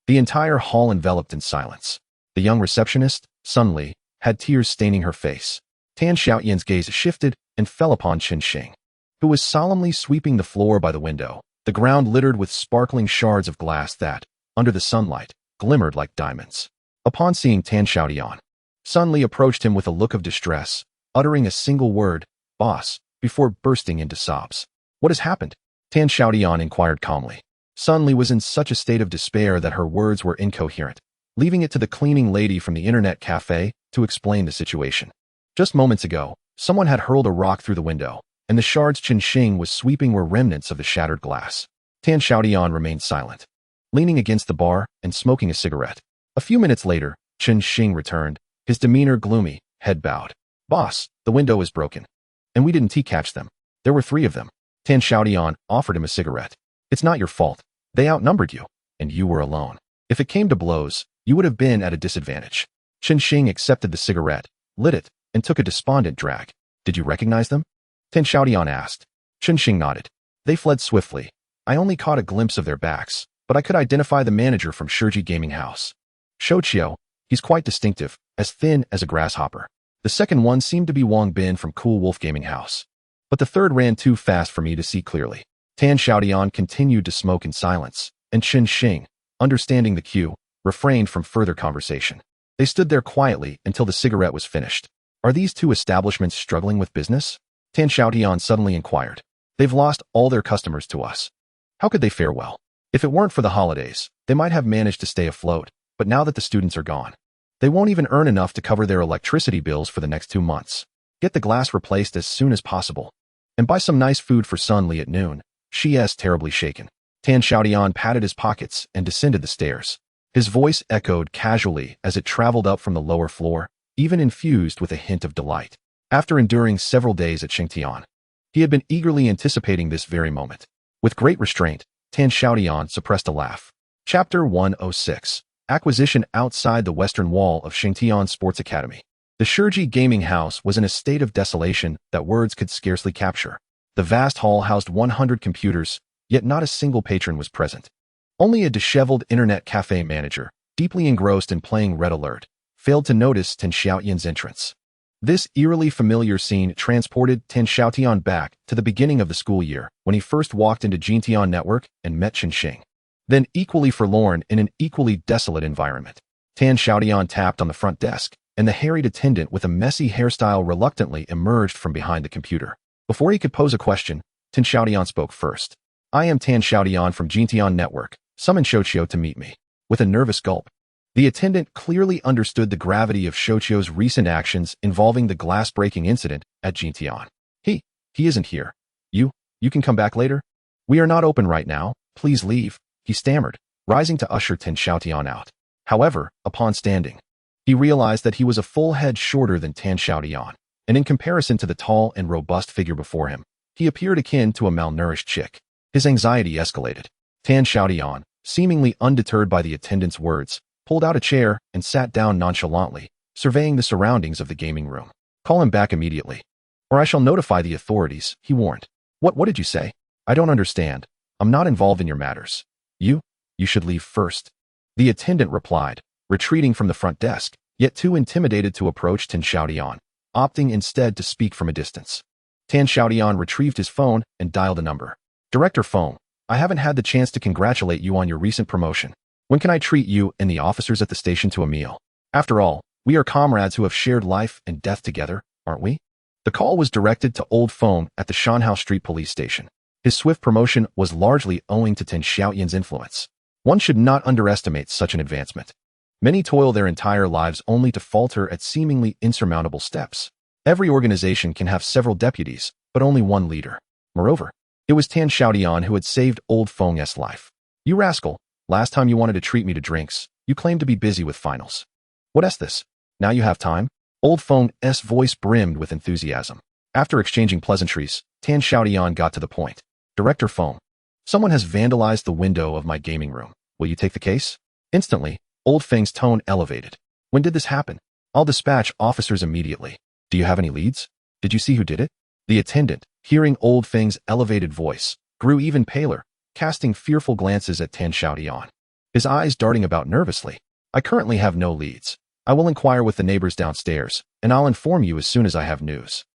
The entire hall enveloped in silence. The young receptionist, Sun Li, had tears staining her face. Tan Xiaotian's gaze shifted and fell upon Chen Xing, who was solemnly sweeping the floor by the window, the ground littered with sparkling shards of glass that, under the sunlight, glimmered like diamonds. Upon seeing Tan Xiaotian, Sun Li approached him with a look of distress, uttering a single word, "Boss," before bursting into sobs. "What has happened?" Tan Xiaotian inquired calmly. Sun Li was in such a state of despair that her words were incoherent, leaving it to the cleaning lady from the internet cafe to explain the situation. Just moments ago, someone had hurled a rock through the window, and the shards Chen Xing was sweeping were remnants of the shattered glass. Tan Xiaotian remained silent, leaning against the bar and smoking a cigarette. A few minutes later, Chen Xing returned, his demeanor gloomy, head bowed. "Boss, the window is broken, and we didn't catch them. There were 3 of them." Tan Xiaotian offered him a cigarette. "It's not your fault. They outnumbered you, and you were alone. If it came to blows, you would have been at a disadvantage." Chen Xing accepted the cigarette, lit it, and took a despondent drag. "Did you recognize them?" Tan Xiaotian asked. Chen Xing nodded. "They fled swiftly. I only caught a glimpse of their backs, but I could identify the manager from Shiji Gaming House. Xiaotian, he's quite distinctive, as thin as a grasshopper. The second one seemed to be Wang Bin from Cool Wolf Gaming House, but the third ran too fast for me to see clearly." Tan Xiaotian continued to smoke in silence, and Chen Xing, understanding the cue, refrained from further conversation. They stood there quietly until the cigarette was finished. "Are these 2 establishments struggling with business?" Tan Xiaotian suddenly inquired. "They've lost all their customers to us. How could they fare well? If it weren't for the holidays, they might have managed to stay afloat, but now that the students are gone, they won't even earn enough to cover their electricity bills for the next 2 months. Get the glass replaced as soon as possible, and buy some nice food for Sun Li at noon." She is terribly shaken. Tan Xiaotian patted his pockets and descended the stairs. His voice echoed casually as it traveled up from the lower floor, even infused with a hint of delight. After enduring several days at Xingtian, he had been eagerly anticipating this very moment. With great restraint, Tan Xiaotian suppressed a laugh. Chapter 106. Acquisition outside the western wall of Xingtian Sports Academy. The Shiji Gaming House was in a state of desolation that words could scarcely capture. The vast hall housed 100 computers, yet not a single patron was present. Only a disheveled internet cafe manager, deeply engrossed in playing Red Alert, failed to notice Tan Xiaotian's entrance. This eerily familiar scene transported Tan Xiaotian back to the beginning of the school year, when he first walked into Xiaotian Network and met Chen Xing. Then equally forlorn in an equally desolate environment, Tan Xiaotian tapped on the front desk, and the harried attendant with a messy hairstyle reluctantly emerged from behind the computer. Before he could pose a question, Tan Xiaotian spoke first. "I am Tan Xiaotian from Xiaotian Network. Summon Xiaotian to meet me." With a nervous gulp, the attendant clearly understood the gravity of Xiaotian's recent actions involving the glass-breaking incident at Xiaotian. He isn't here. You can come back later? We are not open right now. Please leave," he stammered, rising to usher Tan Xiaotian out. However, upon standing, He realized that he was a full head shorter than Tan Xiaotian, and in comparison to the tall and robust figure before him, he appeared akin to a malnourished chick. His anxiety escalated. Tan Xiaotian, seemingly undeterred by the attendant's words, pulled out a chair and sat down nonchalantly, surveying the surroundings of the gaming room. "Call him back immediately, or I shall notify the authorities," he warned. What did you say? "I don't understand. I'm not involved in your matters. You should leave first," the attendant replied, retreating from the front desk, yet too intimidated to approach Tan Xiaotian, opting instead to speak from a distance. Tan Xiaotian retrieved his phone and dialed a number. "Director Phone, I haven't had the chance to congratulate you on your recent promotion. When can I treat you and the officers at the station to a meal? After all, we are comrades who have shared life and death together, aren't we?" The call was directed to Old Phone at the Shanhao Street police station. His swift promotion was largely owing to Tan Xiaotian's influence. One should not underestimate such an advancement. Many toil their entire lives only to falter at seemingly insurmountable steps. Every organization can have several deputies, but only one leader. Moreover, it was Tan Xiaotian who had saved Old Feng's life. "You rascal, last time you wanted to treat me to drinks, you claimed to be busy with finals. What's this? Now you have time?" Old Feng's voice brimmed with enthusiasm. After exchanging pleasantries, Tan Xiaotian got to the point. "Director Feng, someone has vandalized the window of my gaming room. Will you take the case?" Instantly, Old Feng's tone elevated. "When did this happen? I'll dispatch officers immediately. Do you have any leads? Did you see who did it?" The attendant, hearing Old Feng's elevated voice, grew even paler, casting fearful glances at Tan Xiaotian, his eyes darting about nervously. "I currently have no leads. I will inquire with the neighbors downstairs, and I'll inform you as soon as I have news.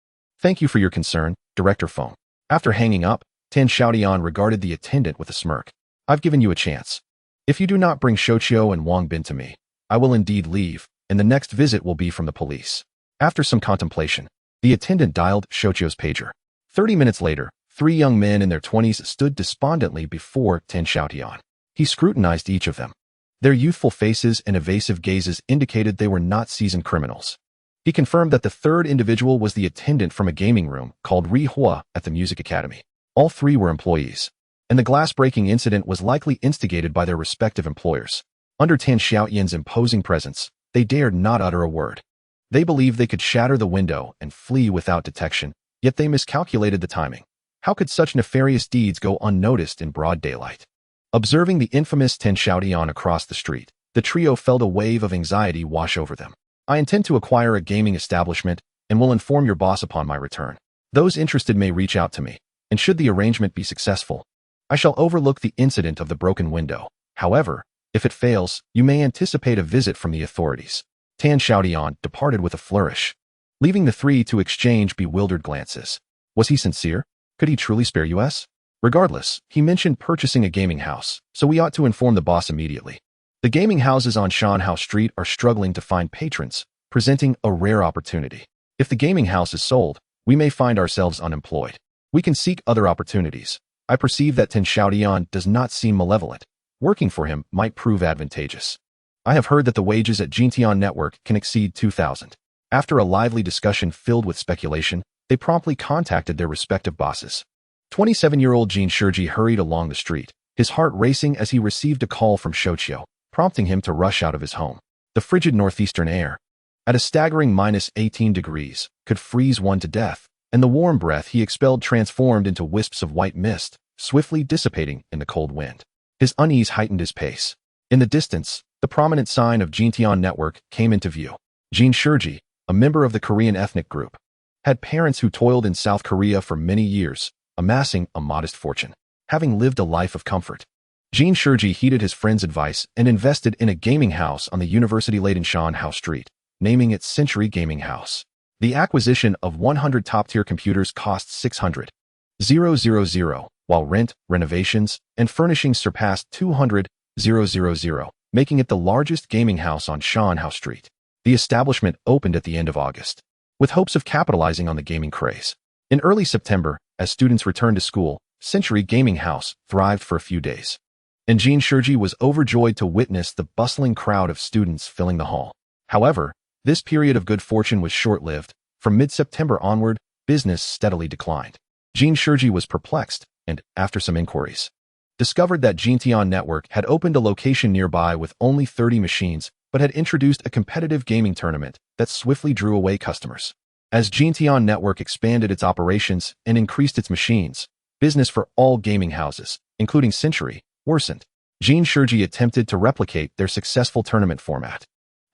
Thank you for your concern, Director Feng." After hanging up, Tan Xiaotian regarded the attendant with a smirk. "I've given you a chance. If you do not bring Xiaoqiu and Wang Bin to me, I will indeed leave, and the next visit will be from the police." After some contemplation, the attendant dialed Xiaoqiu's pager. 30 minutes later, 3 young men in their 20s stood despondently before Tan Xiaotian. He scrutinized each of them. Their youthful faces and evasive gazes indicated they were not seasoned criminals. He confirmed that the third individual was the attendant from a gaming room called Ri Hua at the Music Academy. All 3 were employees, and the glass-breaking incident was likely instigated by their respective employers. Under Tan Xiaotian's imposing presence, they dared not utter a word. They believed they could shatter the window and flee without detection, yet they miscalculated the timing. How could such nefarious deeds go unnoticed in broad daylight? Observing the infamous Tan Xiaotian across the street, the trio felt a wave of anxiety wash over them. "I intend to acquire a gaming establishment and will inform your boss upon my return. Those interested may reach out to me, and should the arrangement be successful, I shall overlook the incident of the broken window. However, if it fails, you may anticipate a visit from the authorities." Tan Xiaotian departed with a flourish, leaving the 3 to exchange bewildered glances. Was he sincere? Could he truly spare us? Regardless, he mentioned purchasing a gaming house, so we ought to inform the boss immediately. The gaming houses on Shanhao Street are struggling to find patrons, presenting a rare opportunity. If the gaming house is sold, we may find ourselves unemployed. We can seek other opportunities. I perceive that Tan Xiaotian does not seem malevolent. Working for him might prove advantageous. I have heard that the wages at Xiaotian Network can exceed 2,000. After a lively discussion filled with speculation, they promptly contacted their respective bosses. 27-year-old Jin Shiji hurried along the street, his heart racing as he received a call from Xiaoqiu, prompting him to rush out of his home. The frigid northeastern air, at a staggering -18 degrees, could freeze one to death, and the warm breath he expelled transformed into wisps of white mist, swiftly dissipating in the cold wind. His unease heightened his pace. In the distance, the prominent sign of Xiaotian Network came into view. Jin Shiji, a member of the Korean ethnic group, had parents who toiled in South Korea for many years, amassing a modest fortune. Having lived a life of comfort, Jin Shiji heeded his friend's advice and invested in a gaming house on the University-laden Shanhao Street, naming it Century Gaming House. The acquisition of 100 top-tier computers cost 600,000, while rent, renovations, and furnishings surpassed 200,000, making it the largest gaming house on Shanhao Street. The establishment opened at the end of August, with hopes of capitalizing on the gaming craze. In early September, as students returned to school, Century Gaming House thrived for a few days, and Jin Shiji was overjoyed to witness the bustling crowd of students filling the hall. However, this period of good fortune was short-lived. From mid-September onward, business steadily declined. Jin Shiji was perplexed and, after some inquiries, discovered that Xiaotian Network had opened a location nearby with only 30 machines, but had introduced a competitive gaming tournament that swiftly drew away customers. As Xiaotian Network expanded its operations and increased its machines, business for all gaming houses, including Century, worsened. Jin Shiji attempted to replicate their successful tournament format.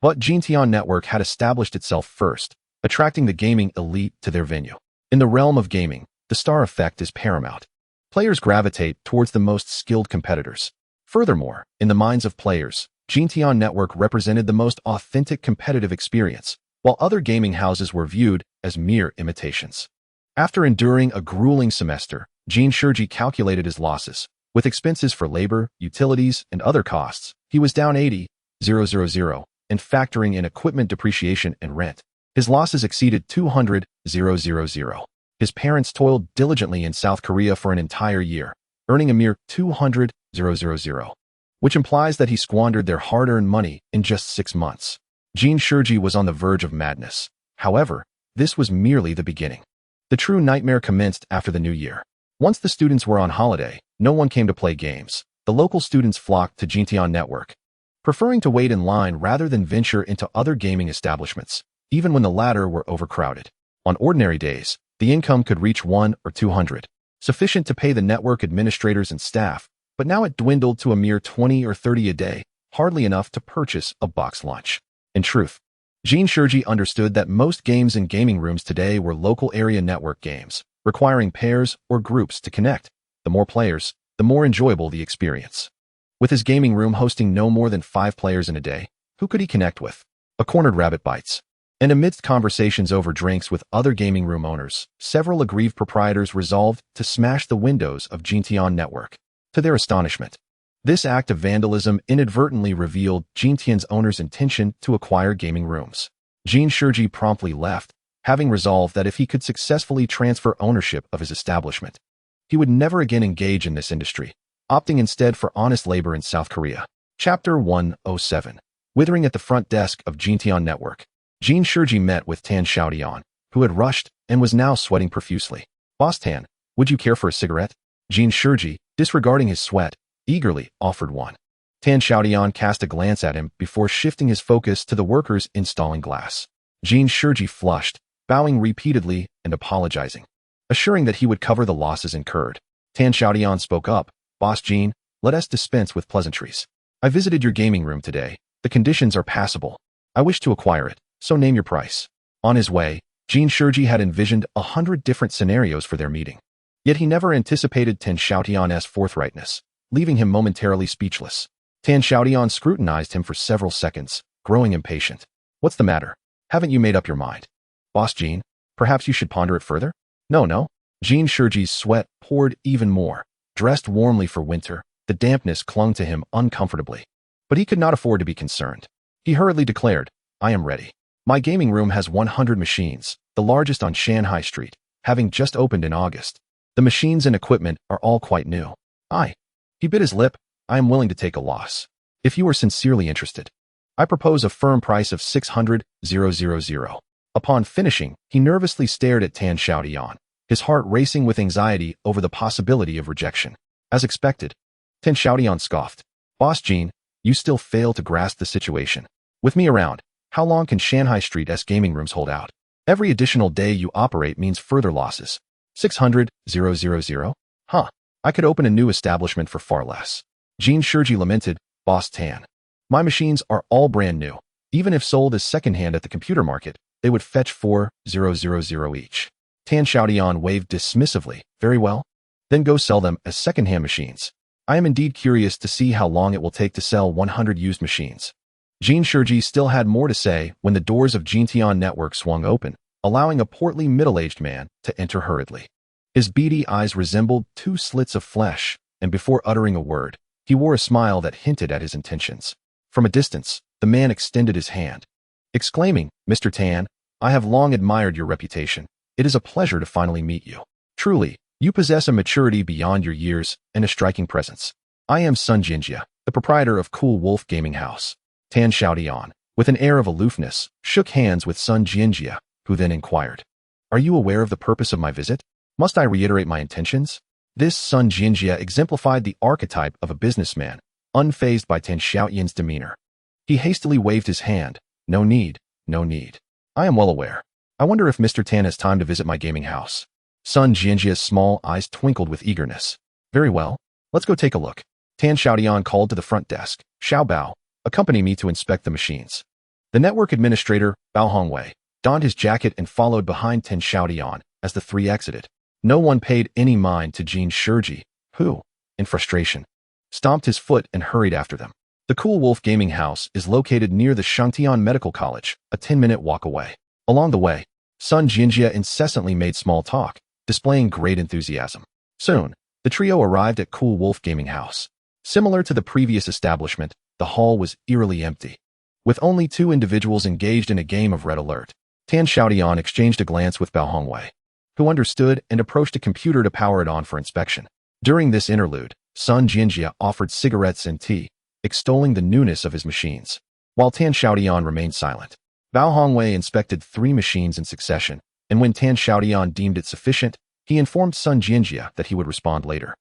But Xiaotian Network had established itself first, attracting the gaming elite to their venue. In the realm of gaming, the star effect is paramount. Players gravitate towards the most skilled competitors. Furthermore, in the minds of players, Xiaotian Network represented the most authentic competitive experience, while other gaming houses were viewed as mere imitations. After enduring a grueling semester, Jin Shiji calculated his losses. With expenses for labor, utilities, and other costs, he was down 80,000, and factoring in equipment depreciation and rent. His losses exceeded 200,000. His parents toiled diligently in South Korea for an entire year, earning a mere 200,000, which implies that he squandered their hard-earned money in just 6 months. Jin Shiji was on the verge of madness. However, this was merely the beginning. The true nightmare commenced after the new year. Once the students were on holiday, no one came to play games. The local students flocked to Xiaotian Network, preferring to wait in line rather than venture into other gaming establishments, even when the latter were overcrowded. On ordinary days, the income could reach 1 or 200, sufficient to pay the network administrators and staff, but now it dwindled to a mere 20 or 30 a day, hardly enough to purchase a box lunch. In truth, Jin Shiji understood that most games in gaming rooms today were local area network games, requiring pairs or groups to connect. The more players, the more enjoyable the experience. With his gaming room hosting no more than 5 players in a day, who could he connect with? A cornered rabbit bites. And amidst conversations over drinks with other gaming room owners, several aggrieved proprietors resolved to smash the windows of Xiaotian Network. To their astonishment, this act of vandalism inadvertently revealed Xiaotian's owner's intention to acquire gaming rooms. Jin Shiji promptly left, having resolved that if he could successfully transfer ownership of his establishment, he would never again engage in this industry, opting instead for honest labor in South Korea. Chapter 107. Withering at the front desk of Xiaotian Network. Jin Shiji met with Tan Xiaotian, who had rushed and was now sweating profusely. Boss Tan, would you care for a cigarette? Jin Shiji, disregarding his sweat, eagerly offered one. Tan Xiaotian cast a glance at him before shifting his focus to the workers installing glass. Jin Shiji flushed, bowing repeatedly and apologizing, assuring that he would cover the losses incurred. Tan Xiaotian spoke up. Boss Jin, let us dispense with pleasantries. I visited your gaming room today. The conditions are passable. I wish to acquire it, so name your price. On his way, Jin Shiji had envisioned 100 different scenarios for their meeting. Yet he never anticipated Tan Xiaotian's forthrightness, leaving him momentarily speechless. Tan Xiaotian scrutinized him for several seconds, growing impatient. What's the matter? Haven't you made up your mind? Boss Jin, perhaps you should ponder it further? No. Jin Shiji's sweat poured even more. Dressed warmly for winter, the dampness clung to him uncomfortably. But he could not afford to be concerned. He hurriedly declared, I am ready. My gaming room has 100 machines, the largest on Shanghai Street, having just opened in August. The machines and equipment are all quite new. He bit his lip. I am willing to take a loss. If you are sincerely interested, I propose a firm price of 600,000. Upon finishing, he nervously stared at Tan Xiaotian, his heart racing with anxiety over the possibility of rejection. As expected, Tan Xiaotian scoffed. Boss Jin, you still fail to grasp the situation. With me around, how long can Shanghai Street's gaming rooms hold out? Every additional day you operate means further losses. 600,000? I could open a new establishment for far less. Jin Shiji lamented. Boss Tan, my machines are all brand new. Even if sold as secondhand at the computer market, they would fetch 4,000 each. Tan Xiaotian waved dismissively. Very well. Then go sell them as secondhand machines. I am indeed curious to see how long it will take to sell 100 used machines. Jin Shiji still had more to say when the doors of Xiaotian Network swung open, allowing a portly middle-aged man to enter hurriedly. His beady eyes resembled 2 slits of flesh, and before uttering a word, he wore a smile that hinted at his intentions. From a distance, the man extended his hand, exclaiming, Mr. Tan, I have long admired your reputation. It is a pleasure to finally meet you. Truly, you possess a maturity beyond your years and a striking presence. I am Sun Jinjia, the proprietor of Cool Wolf Gaming House. Tan Xiaotian, with an air of aloofness, shook hands with Sun Jinjia, who then inquired, Are you aware of the purpose of my visit? Must I reiterate my intentions? This Sun Jinjia exemplified the archetype of a businessman, unfazed by Tan Xiaotian's demeanor. He hastily waved his hand. No need, no need. I am well aware. I wonder if Mr. Tan has time to visit my gaming house. Sun Jianjia's small eyes twinkled with eagerness. Very well. Let's go take a look. Tan Xiaotian called to the front desk. Xiao Bao, accompany me to inspect the machines. The network administrator, Bao Hongwei, donned his jacket and followed behind Tan Xiaotian as the three exited. No one paid any mind to Jin Shiji, who, in frustration, stomped his foot and hurried after them. The Cool Wolf Gaming House is located near the Xiaotian Medical College, a 10-minute walk away. Along the way, Sun Jinjia incessantly made small talk, displaying great enthusiasm. Soon, the trio arrived at Cool Wolf Gaming House. Similar to the previous establishment, the hall was eerily empty. With only two individuals engaged in a game of Red Alert, Tan Xiaotian exchanged a glance with Bao Hongwei, who understood and approached a computer to power it on for inspection. During this interlude, Sun Jinjia offered cigarettes and tea, extolling the newness of his machines. While Tan Xiaotian remained silent, Bao Hongwei inspected 3 machines in succession, and when Tan Xiaotian deemed it sufficient, he informed Sun Jinjia that he would respond later.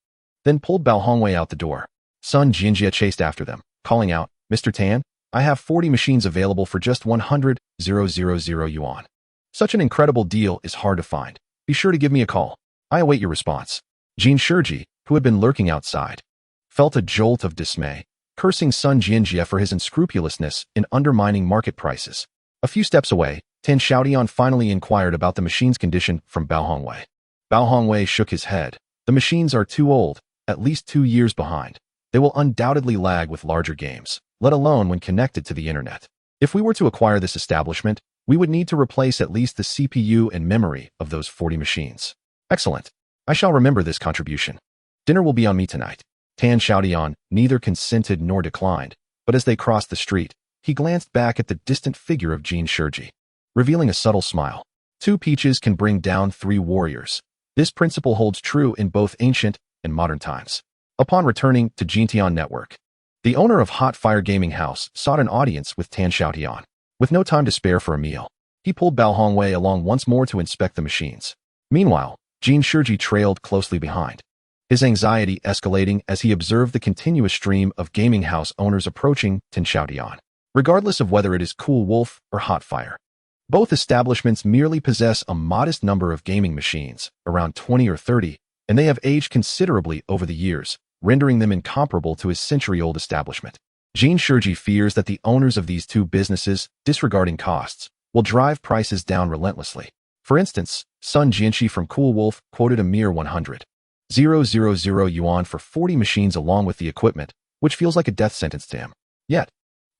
Then pulled Bao Hongwei out the door. Sun Jinjia chased after them, calling out, Mr. Tan, I have 40 machines available for just 100,000 yuan. Such an incredible deal is hard to find. Be sure to give me a call. I await your response. Jin Shiji, who had been lurking outside, felt a jolt of dismay, cursing Sun Jinjia for his unscrupulousness in undermining market prices. A few steps away, Tan Xiaotian finally inquired about the machine's condition from Bao Hongwei. Bao Hongwei shook his head. The machines are too old, at least 2 years behind. They will undoubtedly lag with larger games, let alone when connected to the internet. If we were to acquire this establishment, we would need to replace at least the CPU and memory of those 40 machines. Excellent. I shall remember this contribution. Dinner will be on me tonight. Tan Xiaotian neither consented nor declined, but as they crossed the street, he glanced back at the distant figure of Jin Shiji, revealing a subtle smile. 2 peaches can bring down 3 warriors. This principle holds true in both ancient and modern times. Upon returning to Jintian Network, the owner of Hot Fire Gaming House sought an audience with Tan Xiaotian. With no time to spare for a meal, he pulled Bao Hongwei along once more to inspect the machines. Meanwhile, Jin Shiji trailed closely behind, his anxiety escalating as he observed the continuous stream of gaming house owners approaching Tan Xiaotian. Regardless of whether it is Cool Wolf or Hot Fire, both establishments merely possess a modest number of gaming machines, around 20 or 30, and they have aged considerably over the years, rendering them incomparable to his century-old establishment. Jin Shiji fears that the owners of these 2 businesses, disregarding costs, will drive prices down relentlessly. For instance, Sun Jianxi from Cool Wolf quoted a mere 100,000 yuan for 40 machines along with the equipment, which feels like a death sentence to him. Yet,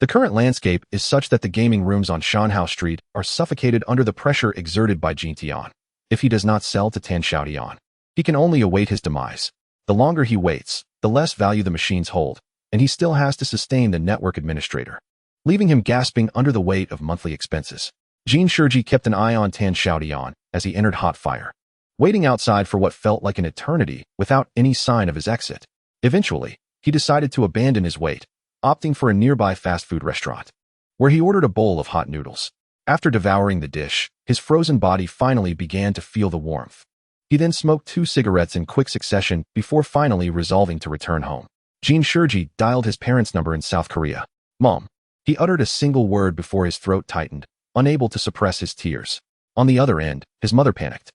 the current landscape is such that the gaming rooms on Shanhao Street are suffocated under the pressure exerted by Jintian. If he does not sell to Tan Xiaotian, he can only await his demise. The longer he waits, the less value the machines hold, and he still has to sustain the network administrator, leaving him gasping under the weight of monthly expenses. Jin Shiji kept an eye on Tan Xiaotian as he entered Hot Fire, waiting outside for what felt like an eternity without any sign of his exit. Eventually, he decided to abandon his wait, opting for a nearby fast food restaurant, where he ordered a bowl of hot noodles. After devouring the dish, his frozen body finally began to feel the warmth. He then smoked 2 cigarettes in quick succession before finally resolving to return home. Jin Shiji dialed his parents' number in South Korea. Mom. He uttered a single word before his throat tightened, unable to suppress his tears. On the other end, his mother panicked,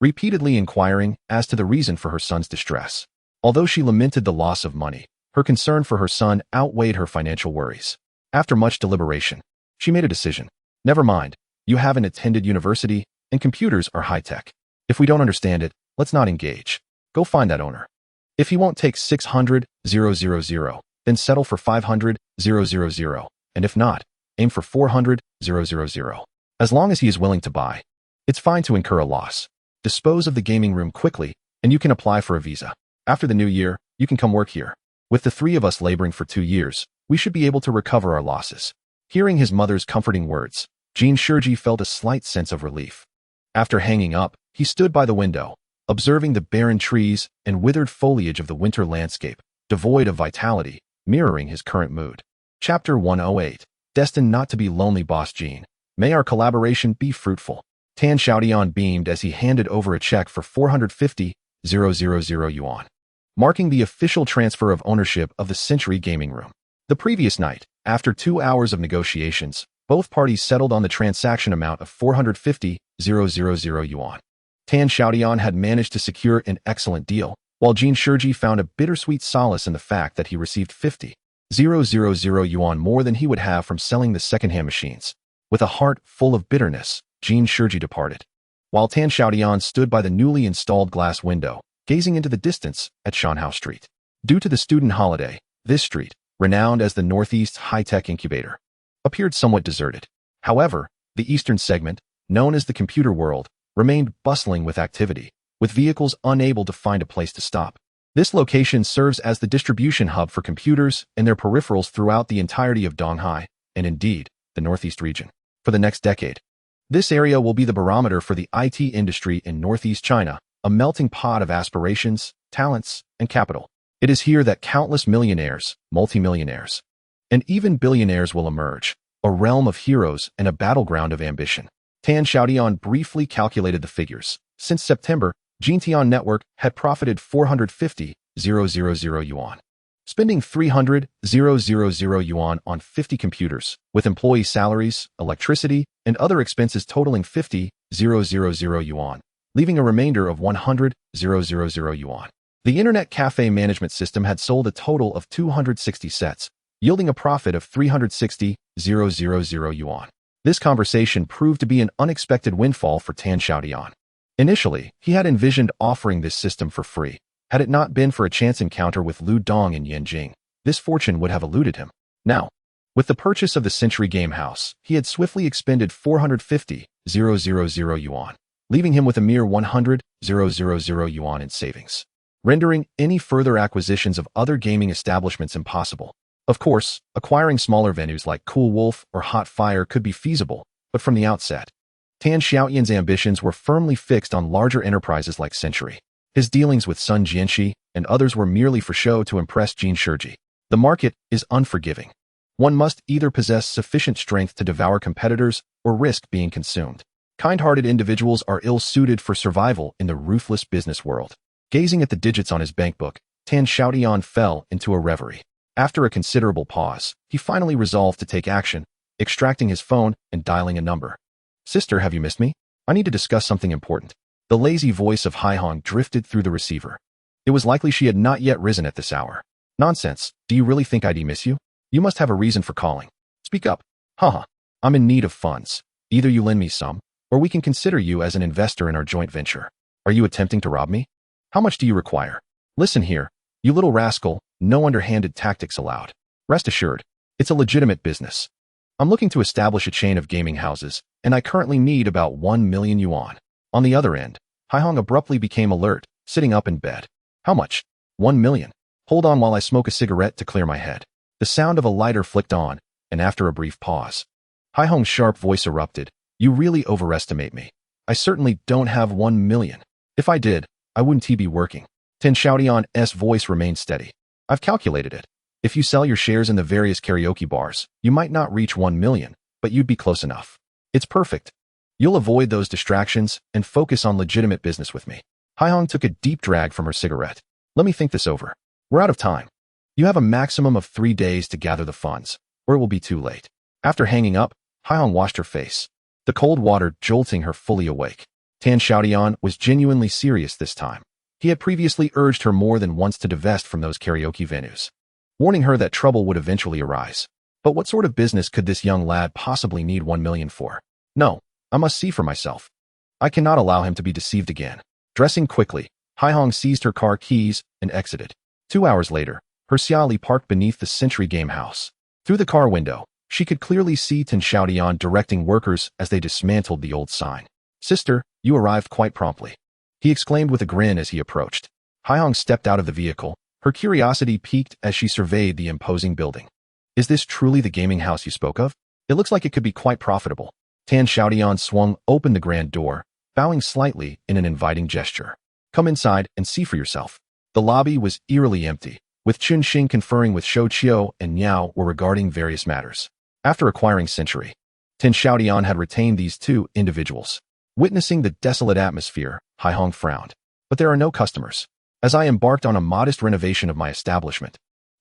repeatedly inquiring as to the reason for her son's distress. Although she lamented the loss of money, her concern for her son outweighed her financial worries. After much deliberation, she made a decision. Never mind, you haven't attended university, and computers are high-tech. If we don't understand it, let's not engage. Go find that owner. If he won't take 600,000, then settle for 500,000, and if not, aim for 400,000. As long as he is willing to buy, it's fine to incur a loss. Dispose of the gaming room quickly, and you can apply for a visa. After the new year, you can come work here. With the 3 of us laboring for 2 years, we should be able to recover our losses. Hearing his mother's comforting words, Jin Shiji felt a slight sense of relief. After hanging up, he stood by the window, observing the barren trees and withered foliage of the winter landscape, devoid of vitality, mirroring his current mood. Chapter 108. Destined not to be lonely, Boss Jin. May our collaboration be fruitful. Tan Xiaotian beamed as he handed over a check for 450,000 yuan, marking the official transfer of ownership of the Century Gaming Room. The previous night, after 2 hours of negotiations, both parties settled on the transaction amount of 450,000 yuan. Tan Xiaotian had managed to secure an excellent deal, while Jin Shiji found a bittersweet solace in the fact that he received 50,000 yuan more than he would have from selling the second-hand machines. With a heart full of bitterness, Jin Shiji departed, while Tan Xiaotian stood by the newly installed glass window, gazing into the distance at Shanhao Street. Due to the student holiday, this street, renowned as the Northeast's high-tech incubator, appeared somewhat deserted. However, the eastern segment, known as the computer world, remained bustling with activity, with vehicles unable to find a place to stop. This location serves as the distribution hub for computers and their peripherals throughout the entirety of Donghai, and indeed, the Northeast region. For the next decade, this area will be the barometer for the IT industry in Northeast China, a melting pot of aspirations, talents, and capital. It is here that countless millionaires, multimillionaires, and even billionaires will emerge, a realm of heroes and a battleground of ambition. Tan Xiaotian briefly calculated the figures. Since September, Jintian Network had profited 450,000 yuan, spending 300,000 yuan on 50 computers, with employee salaries, electricity, and other expenses totaling 50,000 yuan, leaving a remainder of 100,000 yuan. The Internet Cafe management system had sold a total of 260 sets, yielding a profit of 360,000 yuan. This conversation proved to be an unexpected windfall for Tan Xiaotian. Initially, he had envisioned offering this system for free. Had it not been for a chance encounter with Lu Dong in Yanjing, this fortune would have eluded him. Now, with the purchase of the Century Game House, he had swiftly expended 450,000 yuan, leaving him with a mere 100,000 yuan in savings, rendering any further acquisitions of other gaming establishments impossible. Of course, acquiring smaller venues like Cool Wolf or Hot Fire could be feasible, but from the outset, Tan Xiaotian's ambitions were firmly fixed on larger enterprises like Century. His dealings with Sun Jianxi and others were merely for show to impress Jin Shiji. The market is unforgiving. One must either possess sufficient strength to devour competitors or risk being consumed. Kind-hearted individuals are ill-suited for survival in the ruthless business world. Gazing at the digits on his bankbook, Tan Xiaotian fell into a reverie. After a considerable pause, he finally resolved to take action, extracting his phone and dialing a number. "Sister, have you missed me? I need to discuss something important." The lazy voice of Haihong drifted through the receiver. It was likely she had not yet risen at this hour. "Nonsense. Do you really think I'd miss you? You must have a reason for calling. Speak up." "Haha. I'm in need of funds. Either you lend me some, or we can consider you as an investor in our joint venture. Are you attempting to rob me? How much do you require?" "Listen here, you little rascal, no underhanded tactics allowed. Rest assured, it's a legitimate business. I'm looking to establish a chain of gaming houses, and I currently need about 1 million yuan. On the other end, Haihong abruptly became alert, sitting up in bed. "How much?" 1 million. Hold on while I smoke a cigarette to clear my head." The sound of a lighter flicked on, and after a brief pause, Haihong's sharp voice erupted. "You really overestimate me. I certainly don't have 1 million. If I did, I wouldn't be working." Tan Xiaotian's voice remained steady. "I've calculated it. If you sell your shares in the various karaoke bars, you might not reach 1 million, but you'd be close enough. It's perfect. You'll avoid those distractions and focus on legitimate business with me." Haihong took a deep drag from her cigarette. "Let me think this over. We're out of time. You have a maximum of 3 days to gather the funds, or it will be too late." After hanging up, Haihong washed her face, the cold water jolting her fully awake. Tan Xiaotian was genuinely serious this time. He had previously urged her more than once to divest from those karaoke venues, warning her that trouble would eventually arise. But what sort of business could this young lad possibly need 1 million for? No, I must see for myself. I cannot allow him to be deceived again. Dressing quickly, Haihong seized her car keys and exited. 2 hours later, her Xiaoli parked beneath the Century Game House. Through the car window, she could clearly see Tan Xiaotian directing workers as they dismantled the old sign. "Sister, you arrived quite promptly," he exclaimed with a grin as he approached. Haihong stepped out of the vehicle, her curiosity piqued as she surveyed the imposing building. "Is this truly the gaming house you spoke of? It looks like it could be quite profitable." Tan Xiaotian swung open the grand door, bowing slightly in an inviting gesture. "Come inside and see for yourself." The lobby was eerily empty, with Chun Xing conferring with Shou Qiu and Niao were regarding various matters. After acquiring Century, Tan Xiaotian had retained these two individuals. Witnessing the desolate atmosphere, Haihong frowned. "But there are no customers. As I embarked on a modest renovation of my establishment,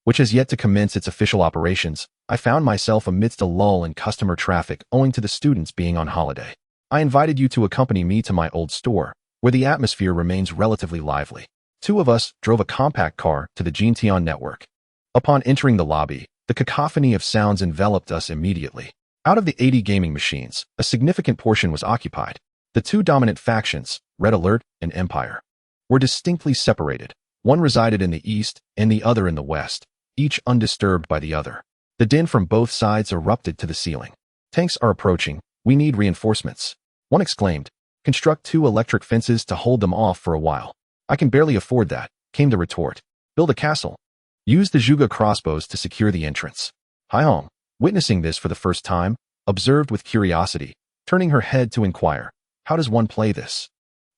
which has yet to commence its official operations, I found myself amidst a lull in customer traffic owing to the students being on holiday. I invited you to accompany me to my old store, where the atmosphere remains relatively lively. Two of us drove a compact car to the Xiaotian network. Upon entering the lobby, the cacophony of sounds enveloped us immediately. Out of the 80 gaming machines, a significant portion was occupied. The two dominant factions, Red Alert and Empire, were distinctly separated. One resided in the east and the other in the west, each undisturbed by the other. The din from both sides erupted to the ceiling. Tanks are approaching. We need reinforcements. One exclaimed. Construct 2 electric fences to hold them off for a while. I can barely afford that, came the retort. Build a castle. Use the Zhuge crossbows to secure the entrance. Haihong, witnessing this for the first time, observed with curiosity, turning her head to inquire, how does one play this?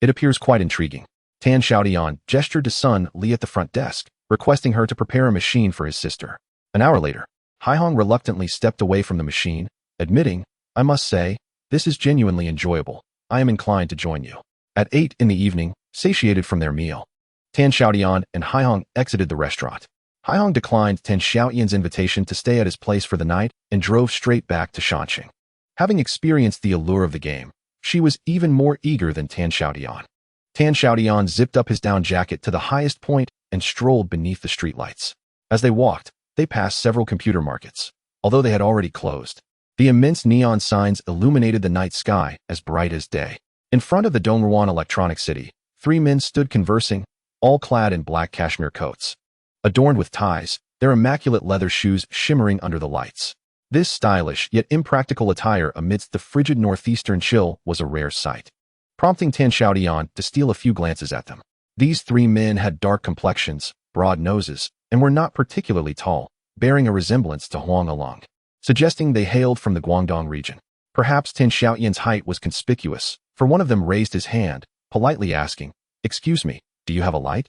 It appears quite intriguing. Tan Xiaotian gestured to Sun Li at the front desk, requesting her to prepare a machine for his sister. An hour later, Haihong reluctantly stepped away from the machine, admitting, I must say, this is genuinely enjoyable. I am inclined to join you. At 8 in the evening, satiated from their meal, Tan Xiaotian and Haihong exited the restaurant. Haihong declined Tan Xiaotian's invitation to stay at his place for the night and drove straight back to Shanxing. Having experienced the allure of the game, she was even more eager than Tan Xiaotian. Tan Xiaotian zipped up his down jacket to the highest point and strolled beneath the streetlights. As they walked, they passed several computer markets, although they had already closed. The immense neon signs illuminated the night sky as bright as day. In front of the Dongruan Electronic City, 3 men stood conversing, all clad in black cashmere coats. Adorned with ties, their immaculate leather shoes shimmering under the lights. This stylish yet impractical attire amidst the frigid northeastern chill was a rare sight, prompting Tan Xiaotian to steal a few glances at them. These 3 men had dark complexions, broad noses, and were not particularly tall, bearing a resemblance to Huang Along, suggesting they hailed from the Guangdong region. Perhaps Tan Xiaotian's height was conspicuous, for one of them raised his hand, politely asking, Excuse me, do you have a light?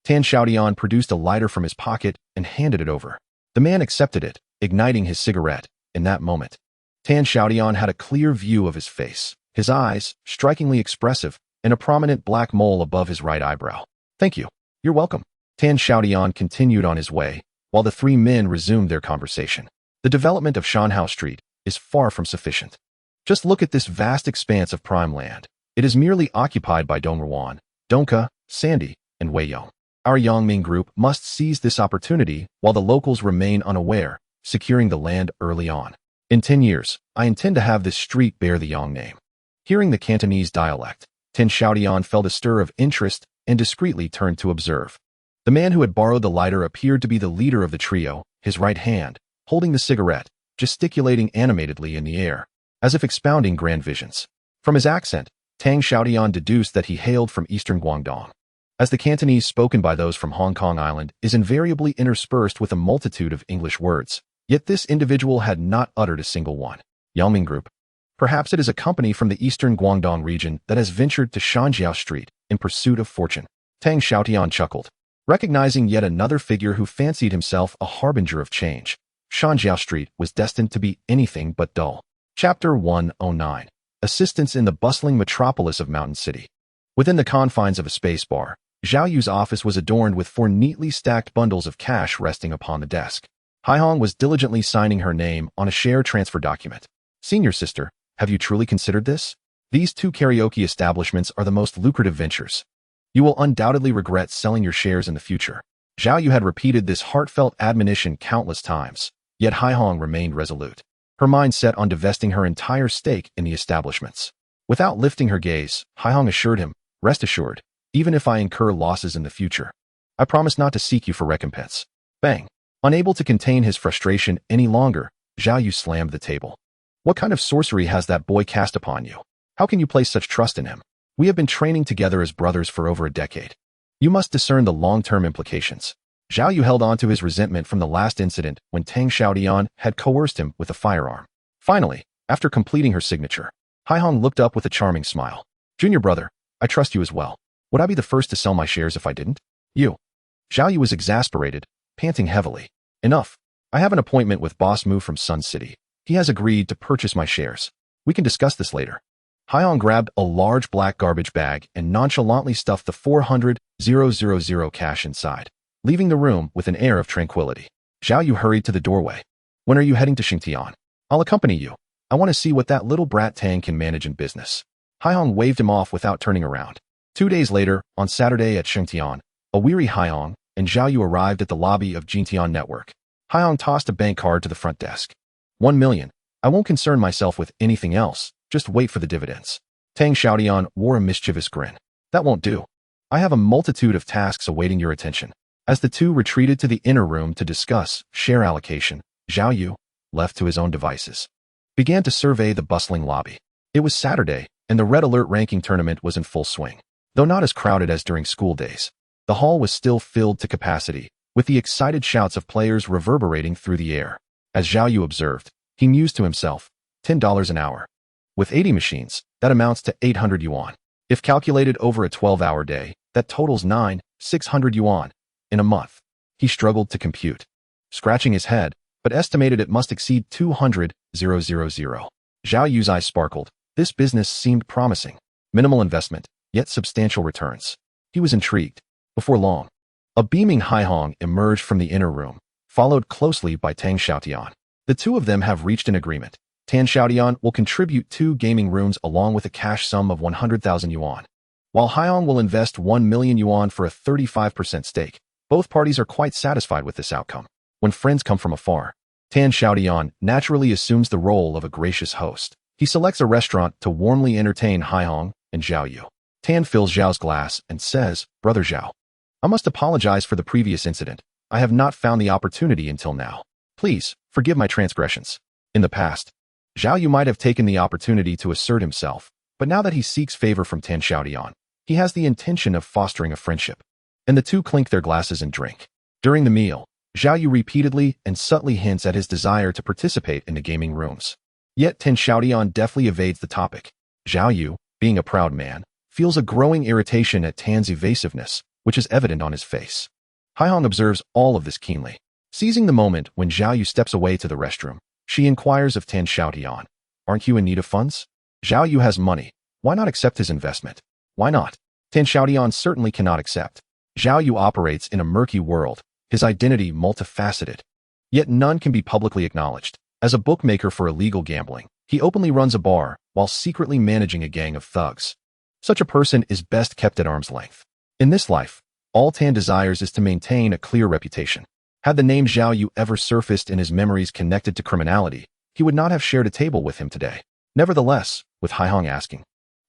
Tan Xiaotian produced a lighter from his pocket and handed it over. The man accepted it, igniting his cigarette. In that moment, Tan Xiaotian had a clear view of his face, his eyes, strikingly expressive, and a prominent black mole above his right eyebrow. Thank you. You're welcome. Tan Xiaotian continued on his way, while the 3 men resumed their conversation. The development of Shanhao Street is far from sufficient. Just look at this vast expanse of prime land. It is merely occupied by Dongruan, Dongke, Sandy, and Weiyang. Our Yangming group must seize this opportunity while the locals remain unaware, securing the land early on. In 10 years, I intend to have this street bear the Yang name. Hearing the Cantonese dialect, Tan Xiaotian felt a stir of interest and discreetly turned to observe. The man who had borrowed the lighter appeared to be the leader of the trio, his right hand, holding the cigarette, gesticulating animatedly in the air, as if expounding grand visions. From his accent, Tan Xiaotian deduced that he hailed from eastern Guangdong. As the Cantonese spoken by those from Hong Kong Island is invariably interspersed with a multitude of English words, yet this individual had not uttered a single one. Yangming Group. Perhaps it is a company from the eastern Guangdong region that has ventured to Shanjiao Street in pursuit of fortune. Tan Xiaotian chuckled, recognizing yet another figure who fancied himself a harbinger of change. Shanjiao Street was destined to be anything but dull. Chapter 109. Assistance in the bustling metropolis of Mountain City. Within the confines of a space bar, Zhao Yu's office was adorned with 4 neatly stacked bundles of cash resting upon the desk. Haihong was diligently signing her name on a share transfer document. Senior sister, have you truly considered this? These 2 karaoke establishments are the most lucrative ventures. You will undoubtedly regret selling your shares in the future. Zhao Yu had repeated this heartfelt admonition countless times, yet Haihong remained resolute, her mind set on divesting her entire stake in the establishments. Without lifting her gaze, Haihong assured him, Rest assured, even if I incur losses in the future, I promise not to seek you for recompense. Bang! Unable to contain his frustration any longer, Zhao Yu slammed the table. What kind of sorcery has that boy cast upon you? How can you place such trust in him? We have been training together as brothers for over a decade. You must discern the long-term implications. Zhao Yu held on to his resentment from the last incident when Tan Xiaotian had coerced him with a firearm. Finally, after completing her signature, Haihong looked up with a charming smile. Junior brother, I trust you as well. Would I be the first to sell my shares if I didn't? You. Zhao Yu was exasperated, panting heavily. Enough. I have an appointment with Boss Mu from Sun City. He has agreed to purchase my shares. We can discuss this later. Haihong grabbed a large black garbage bag and nonchalantly stuffed the 400,000 cash inside, leaving the room with an air of tranquility. Zhao Yu hurried to the doorway. When are you heading to Xiaotian? I'll accompany you. I want to see what that little brat Tang can manage in business. Haihong waved him off without turning around. 2 days later, on Saturday at Xiaotian, a weary Haihong and Zhao Yu arrived at the lobby of Jintian Network. Haihong tossed a bank card to the front desk. 1 million. I won't concern myself with anything else. Just wait for the dividends. Tang Xiaotian wore a mischievous grin. That won't do. I have a multitude of tasks awaiting your attention. As the two retreated to the inner room to discuss share allocation, Zhao Yu, left to his own devices, began to survey the bustling lobby. It was Saturday, and the Red Alert ranking tournament was in full swing. Though not as crowded as during school days, the hall was still filled to capacity, with the excited shouts of players reverberating through the air. As Zhao Yu observed, he mused to himself, $10 an hour. With 80 machines, that amounts to 800 yuan. If calculated over a 12-hour day, that totals 600 yuan. In a month. He struggled to compute, scratching his head, but estimated it must exceed 200,000. Zhao Yu's eyes sparkled. This business seemed promising. Minimal investment, yet substantial returns. He was intrigued. Before long, a beaming Haihong emerged from the inner room, followed closely by Tang Xiaotian. The two of them have reached an agreement. Tang Xiaotian will contribute 2 gaming rooms along with a cash sum of 100,000 yuan, while Haihong will invest 1 million yuan for a 35% stake. Both parties are quite satisfied with this outcome. When friends come from afar, Tang Xiaotian naturally assumes the role of a gracious host. He selects a restaurant to warmly entertain Haihong and Zhao Yu. Tan fills Zhao's glass and says, Brother Zhao, I must apologize for the previous incident. I have not found the opportunity until now. Please, forgive my transgressions. In the past, Zhao Yu might have taken the opportunity to assert himself, but now that he seeks favor from Tang Xiaotian, he has the intention of fostering a friendship. And the two clink their glasses and drink. During the meal, Zhao Yu repeatedly and subtly hints at his desire to participate in the gaming rooms. Yet Tang Xiaotian deftly evades the topic. Zhao Yu, being a proud man, feels a growing irritation at Tan's evasiveness, which is evident on his face. Haihong observes all of this keenly. Seizing the moment when Zhao Yu steps away to the restroom, she inquires of Tang Xiaotian, Aren't you in need of funds? Zhao Yu has money. Why not accept his investment? Why not? Tang Xiaotian certainly cannot accept. Zhao Yu operates in a murky world, his identity multifaceted. Yet none can be publicly acknowledged. As a bookmaker for illegal gambling, he openly runs a bar while secretly managing a gang of thugs. Such a person is best kept at arm's length. In this life, all Tan desires is to maintain a clear reputation. Had the name Zhao Yu ever surfaced in his memories connected to criminality, he would not have shared a table with him today. Nevertheless, with Haihong asking,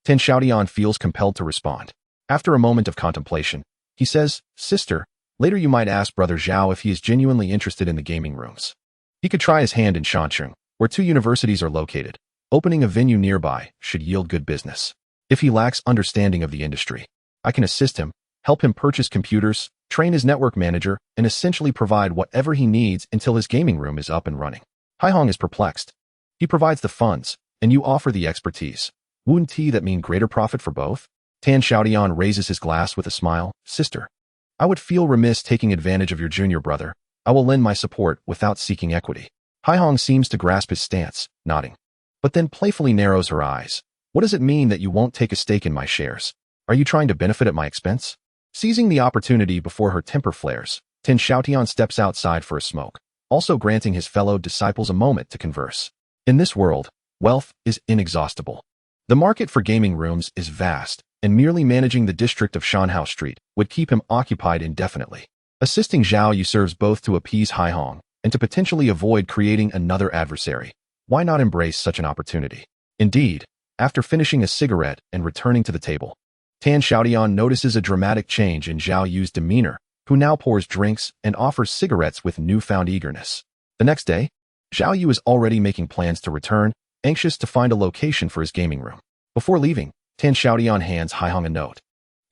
Tang Xiaotian feels compelled to respond. After a moment of contemplation, he says, Sister, later you might ask Brother Zhao if he is genuinely interested in the gaming rooms. He could try his hand in Xiancheng, where 2 universities are located. Opening a venue nearby should yield good business. If he lacks understanding of the industry, I can assist him, help him purchase computers, train his network manager, and essentially provide whatever he needs until his gaming room is up and running. Haihong is perplexed. He provides the funds, and you offer the expertise. Wouldn't that mean greater profit for both? Tang Xiaotian raises his glass with a smile. Sister, I would feel remiss taking advantage of your junior brother. I will lend my support without seeking equity. Haihong seems to grasp his stance, nodding, but then playfully narrows her eyes. What does it mean that you won't take a stake in my shares? Are you trying to benefit at my expense? Seizing the opportunity before her temper flares, Tang Xiaotian steps outside for a smoke, also granting his fellow disciples a moment to converse. In this world, wealth is inexhaustible. The market for gaming rooms is vast, and merely managing the district of Shanhao Street would keep him occupied indefinitely. Assisting Zhao Yu serves both to appease Haihong and to potentially avoid creating another adversary. Why not embrace such an opportunity? Indeed, after finishing a cigarette and returning to the table, Tang Xiaotian notices a dramatic change in Zhao Yu's demeanor, who now pours drinks and offers cigarettes with newfound eagerness. The next day, Zhao Yu is already making plans to return, anxious to find a location for his gaming room. Before leaving, Tang Xiaotian hands Haihong a note,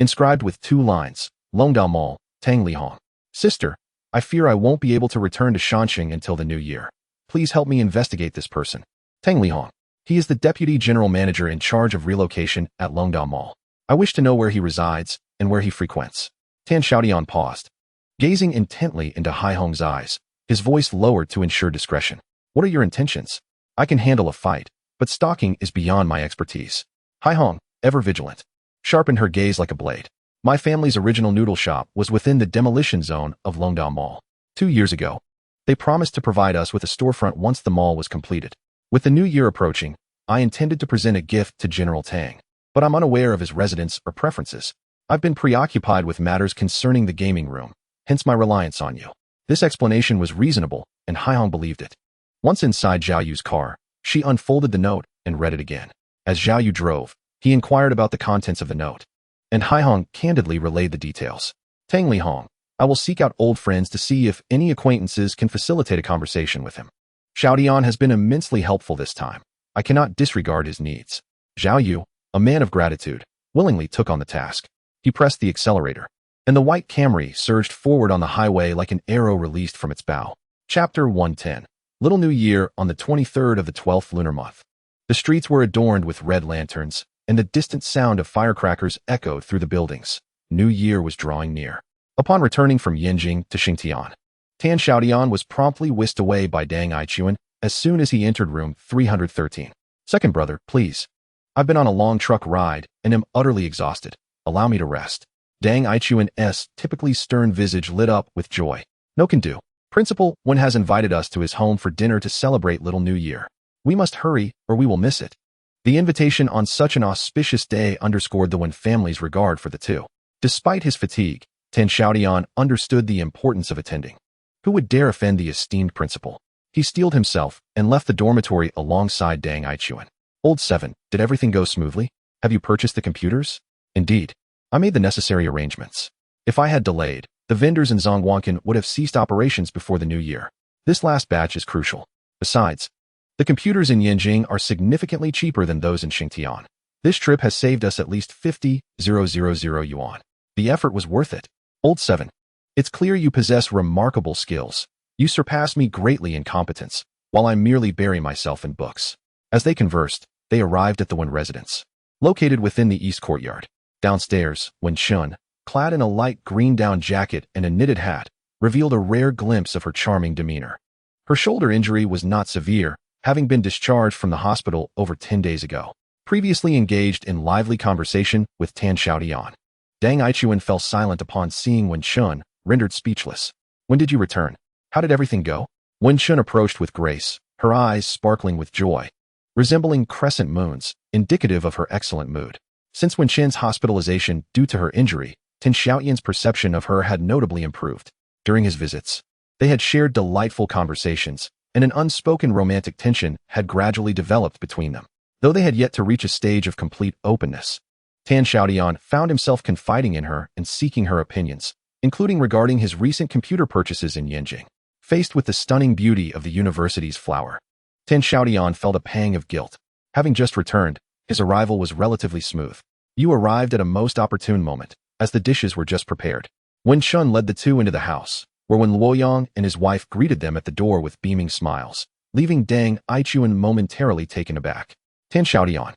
inscribed with 2 lines, Longdao Mall, Tang Lihong. Sister, I fear I won't be able to return to Shanxing until the new year. Please help me investigate this person. Tang Lihong. He is the deputy general manager in charge of relocation at Longdao Mall. I wish to know where he resides and where he frequents. Tang Xiaotian paused, gazing intently into Haihong's eyes, his voice lowered to ensure discretion. What are your intentions? I can handle a fight, but stalking is beyond my expertise. Haihong, ever vigilant, sharpened her gaze like a blade. My family's original noodle shop was within the demolition zone of Longdao Mall. 2 years ago, They promised to provide us with a storefront once the mall was completed. With the new year approaching, I intended to present a gift to General Tang, but I'm unaware of his residence or preferences. I've been preoccupied with matters concerning the gaming room, hence my reliance on you. This explanation was reasonable, and Haihong believed it. Once inside Zhao Yu's car, she unfolded the note and read it again. As Zhao Yu drove, he inquired about the contents of the note, and Haihong candidly relayed the details. Tang Lihong, I will seek out old friends to see if any acquaintances can facilitate a conversation with him. Xiaotian has been immensely helpful this time. I cannot disregard his needs. Zhao Yu, a man of gratitude, willingly took on the task. He pressed the accelerator, and the white Camry surged forward on the highway like an arrow released from its bow. Chapter 110. Little New Year on the 23rd of the 12th lunar month. The streets were adorned with red lanterns, and the distant sound of firecrackers echoed through the buildings. New Year was drawing near. Upon returning from Yinjing to Xingtian, Tan Xiaotian was promptly whisked away by Dang Aichuan as soon as he entered room 313. Second brother, please. I've been on a long truck ride and am utterly exhausted. Allow me to rest. Dang Aichuan's typically stern visage lit up with joy. No can do. Principal Wen has invited us to his home for dinner to celebrate Little New Year. We must hurry or we will miss it. The invitation on such an auspicious day underscored the Wen family's regard for the two. Despite his fatigue, Tan Xiaotian understood the importance of attending. Who would dare offend the esteemed principal? He steeled himself and left the dormitory alongside Dang Aichuan. Old 7, did everything go smoothly? Have you purchased the computers? Indeed. I made the necessary arrangements. If I had delayed, the vendors in Zhongguancun would have ceased operations before the new year. This last batch is crucial. Besides, the computers in Yinjing are significantly cheaper than those in Xingtian. This trip has saved us at least 50,000 yuan. The effort was worth it. Old 7, it's clear you possess remarkable skills. You surpass me greatly in competence, while I merely bury myself in books. As they conversed, they arrived at the Wen residence, located within the east courtyard. Downstairs, Wen Shun, clad in a light green down jacket and a knitted hat, revealed a rare glimpse of her charming demeanor. Her shoulder injury was not severe, having been discharged from the hospital over 10 days ago. Previously engaged in lively conversation with Tan Xiaotian, Dang Aichuan fell silent upon seeing Wen Shun, rendered speechless. When did you return? How did everything go? Wen Shun approached with grace, her eyes sparkling with joy, resembling crescent moons, indicative of her excellent mood. Since Wen Shen's hospitalization due to her injury, Tan Xiaotian's perception of her had notably improved. During his visits, they had shared delightful conversations, and an unspoken romantic tension had gradually developed between them. Though they had yet to reach a stage of complete openness, Tan Xiaotian found himself confiding in her and seeking her opinions, including regarding his recent computer purchases in Yinjing. Faced with the stunning beauty of the university's flower, Tan Xiaotian felt a pang of guilt. Having just returned, his arrival was relatively smooth. You arrived at a most opportune moment, as the dishes were just prepared. Wen Shun led the two into the house, where Wen Luoyang and his wife greeted them at the door with beaming smiles, leaving Dang Aichuan momentarily taken aback. Tan Xiaotian,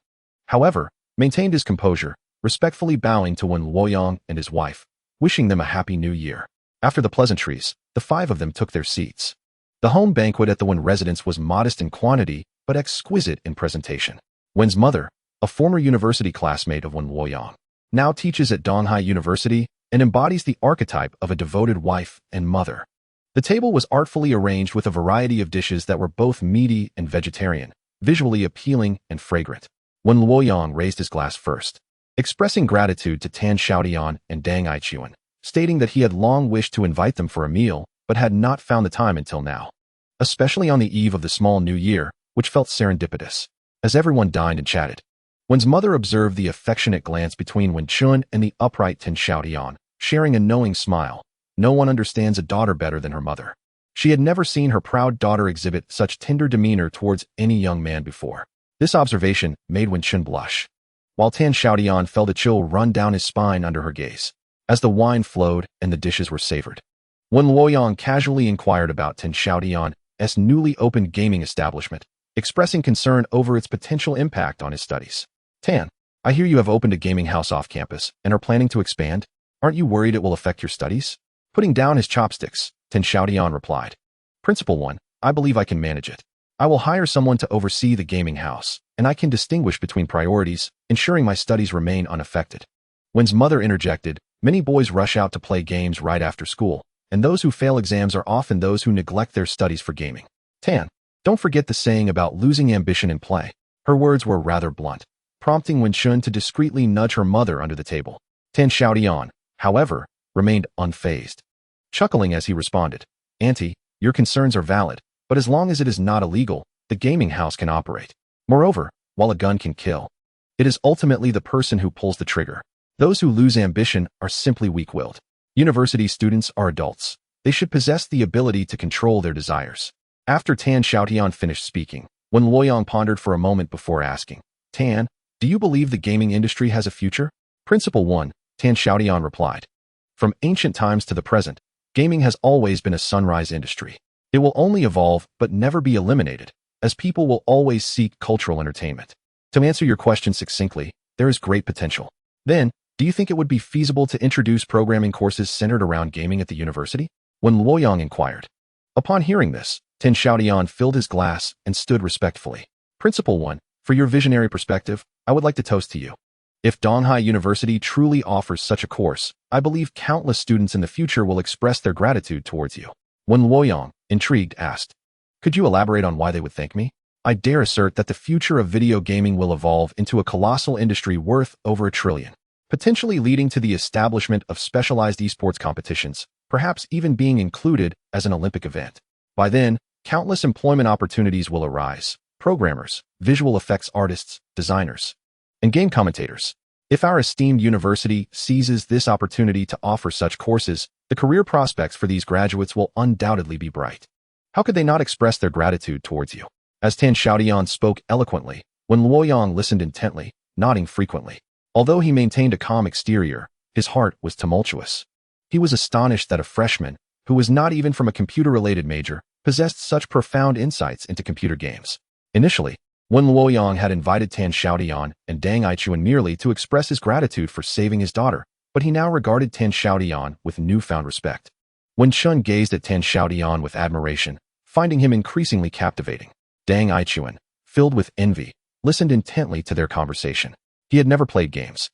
however, maintained his composure, respectfully bowing to Wen Luoyang and his wife, wishing them a happy new year. After the pleasantries, the five of them took their seats. The home banquet at the Wen residence was modest in quantity, but exquisite in presentation. Wen's mother, a former university classmate of Wen Luoyang, now teaches at Donghai University and embodies the archetype of a devoted wife and mother. The table was artfully arranged with a variety of dishes that were both meaty and vegetarian, visually appealing and fragrant. Wen Luoyang raised his glass first, expressing gratitude to Tan Xiaotian and Dang Aichuan, stating that he had long wished to invite them for a meal, but had not found the time until now, especially on the eve of the small new year, which felt serendipitous. As everyone dined and chatted, Wen's mother observed the affectionate glance between Wen Chun and the upright Tan Xiaotian, sharing a knowing smile. No one understands a daughter better than her mother. She had never seen her proud daughter exhibit such tender demeanor towards any young man before. This observation made Wen Chun blush, while Tan Xiaotian felt a chill run down his spine under her gaze. As the wine flowed and the dishes were savored, Wen Luoyang casually inquired about Tan Xiaotian's newly opened gaming establishment, expressing concern over its potential impact on his studies. Tan, I hear you have opened a gaming house off campus and are planning to expand. Aren't you worried it will affect your studies? Putting down his chopsticks, Tan Xiaotian replied. Principal One, I believe I can manage it. I will hire someone to oversee the gaming house, and I can distinguish between priorities, ensuring my studies remain unaffected. Wen's mother interjected, many boys rush out to play games right after school. and those who fail exams are often those who neglect their studies for gaming. Tan, don't forget the saying about losing ambition in play. Her words were rather blunt, prompting Wenchun to discreetly nudge her mother under the table. Tan Xiaotian, however, remained unfazed, chuckling as he responded, "Auntie, your concerns are valid, but as long as it is not illegal, the gaming house can operate. Moreover, while a gun can kill, it is ultimately the person who pulls the trigger. Those who lose ambition are simply weak-willed. University students are adults. They should possess the ability to control their desires." After Tan Xiaotian finished speaking, Wen Luoyang pondered for a moment before asking, "Tan, do you believe the gaming industry has a future?" "Principle 1, Tan Xiaotian replied. "From ancient times to the present, gaming has always been a sunrise industry. It will only evolve but never be eliminated, as people will always seek cultural entertainment. To answer your question succinctly, there is great potential. Then, do you think it would be feasible to introduce programming courses centered around gaming at the university?" Wen Luoyang inquired. Upon hearing this, Tan Xiaotian filled his glass and stood respectfully. "Principle 1, for your visionary perspective, I would like to toast to you. If Donghai University truly offers such a course, I believe countless students in the future will express their gratitude towards you." Wen Luoyang, intrigued, asked, "Could you elaborate on why they would thank me?" "I dare assert that the future of video gaming will evolve into a colossal industry worth over $1 trillion, potentially leading to the establishment of specialized esports competitions, perhaps even being included as an Olympic event. By then, countless employment opportunities will arise: programmers, visual effects artists, designers, and game commentators. If our esteemed university seizes this opportunity to offer such courses, the career prospects for these graduates will undoubtedly be bright. How could they not express their gratitude towards you?" As Tan Xiaotian spoke eloquently, Wen Luoyang listened intently, nodding frequently. Although he maintained a calm exterior, his heart was tumultuous. He was astonished that a freshman, who was not even from a computer-related major, possessed such profound insights into computer games. Initially, Wen Luoyang had invited Tan Xiaotian and Dang Aichuan merely to express his gratitude for saving his daughter, but he now regarded Tan Xiaotian with newfound respect. Wenchun gazed at Tan Xiaotian with admiration, finding him increasingly captivating. Dang Aichuan, filled with envy, listened intently to their conversation. He had never played games.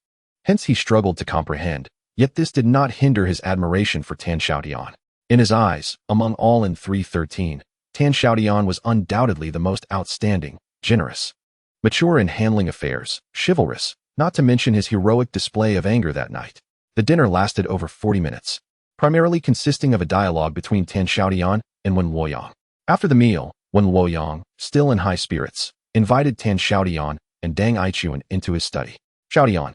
Hence he struggled to comprehend, yet this did not hinder his admiration for Tan Xiaotian. In his eyes, among all in 313, Tan Xiaotian was undoubtedly the most outstanding, generous, mature in handling affairs, chivalrous, not to mention his heroic display of anger that night. The dinner lasted over 40 minutes, primarily consisting of a dialogue between Tan Xiaotian and Wen Luoyang. After the meal, Wen Luoyang, still in high spirits, invited Tan Xiaotian and Dang Aichuan into his study. "Xiaotian,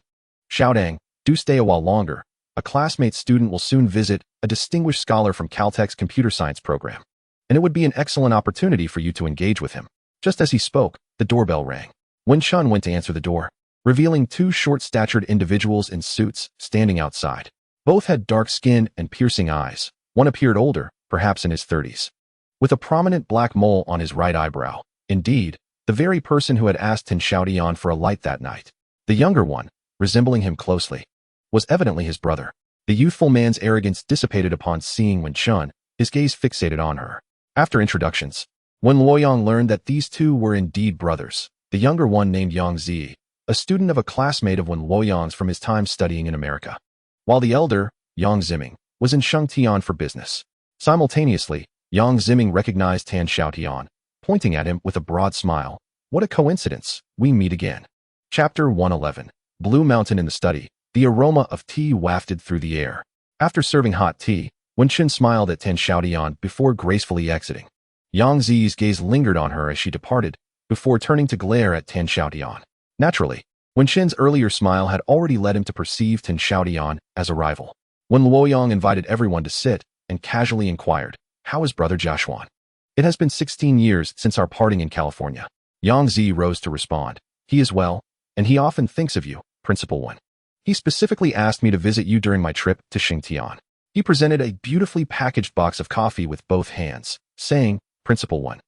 Xiaodang, do stay a while longer. A classmate student will soon visit, a distinguished scholar from Caltech's computer science program, and it would be an excellent opportunity for you to engage with him." Just as he spoke, the doorbell rang. Wenchun went to answer the door, revealing two short-statured individuals in suits standing outside. Both had dark skin and piercing eyes. One appeared older, perhaps in his 30s, with a prominent black mole on his right eyebrow. Indeed, the very person who had asked Tan Xiaotian for a light that night. The younger one, resembling him closely, was evidently his brother. The youthful man's arrogance dissipated upon seeing Wenchun, his gaze fixated on her. After introductions, Wen Luoyang learned that these two were indeed brothers. The younger one named Yang Zi, a student of a classmate of Wen Luoyang's from his time studying in America, while the elder, Yang Ziming, was in Shengtian for business. Simultaneously, Yang Ziming recognized Tan Xiaotian, pointing at him with a broad smile. "What a coincidence, we meet again." Chapter 111. Blue Mountain in the study. The aroma of tea wafted through the air. After serving hot tea, Wenchun smiled at Tan Xiaotian before gracefully exiting. Yang Zi's gaze lingered on her as she departed, before turning to glare at Tan Xiaotian. Naturally, Wenchun's earlier smile had already led him to perceive Tan Xiaotian as a rival. Wen Luoyang invited everyone to sit and casually inquired, "How is brother Jiashuan? It has been 16 years since our parting in California." Yang Zi rose to respond. "He is well, and he often thinks of you, Principal One. He specifically asked me to visit you during my trip to Xingtian." He presented a beautifully packaged box of coffee with both hands, saying, "Principal One,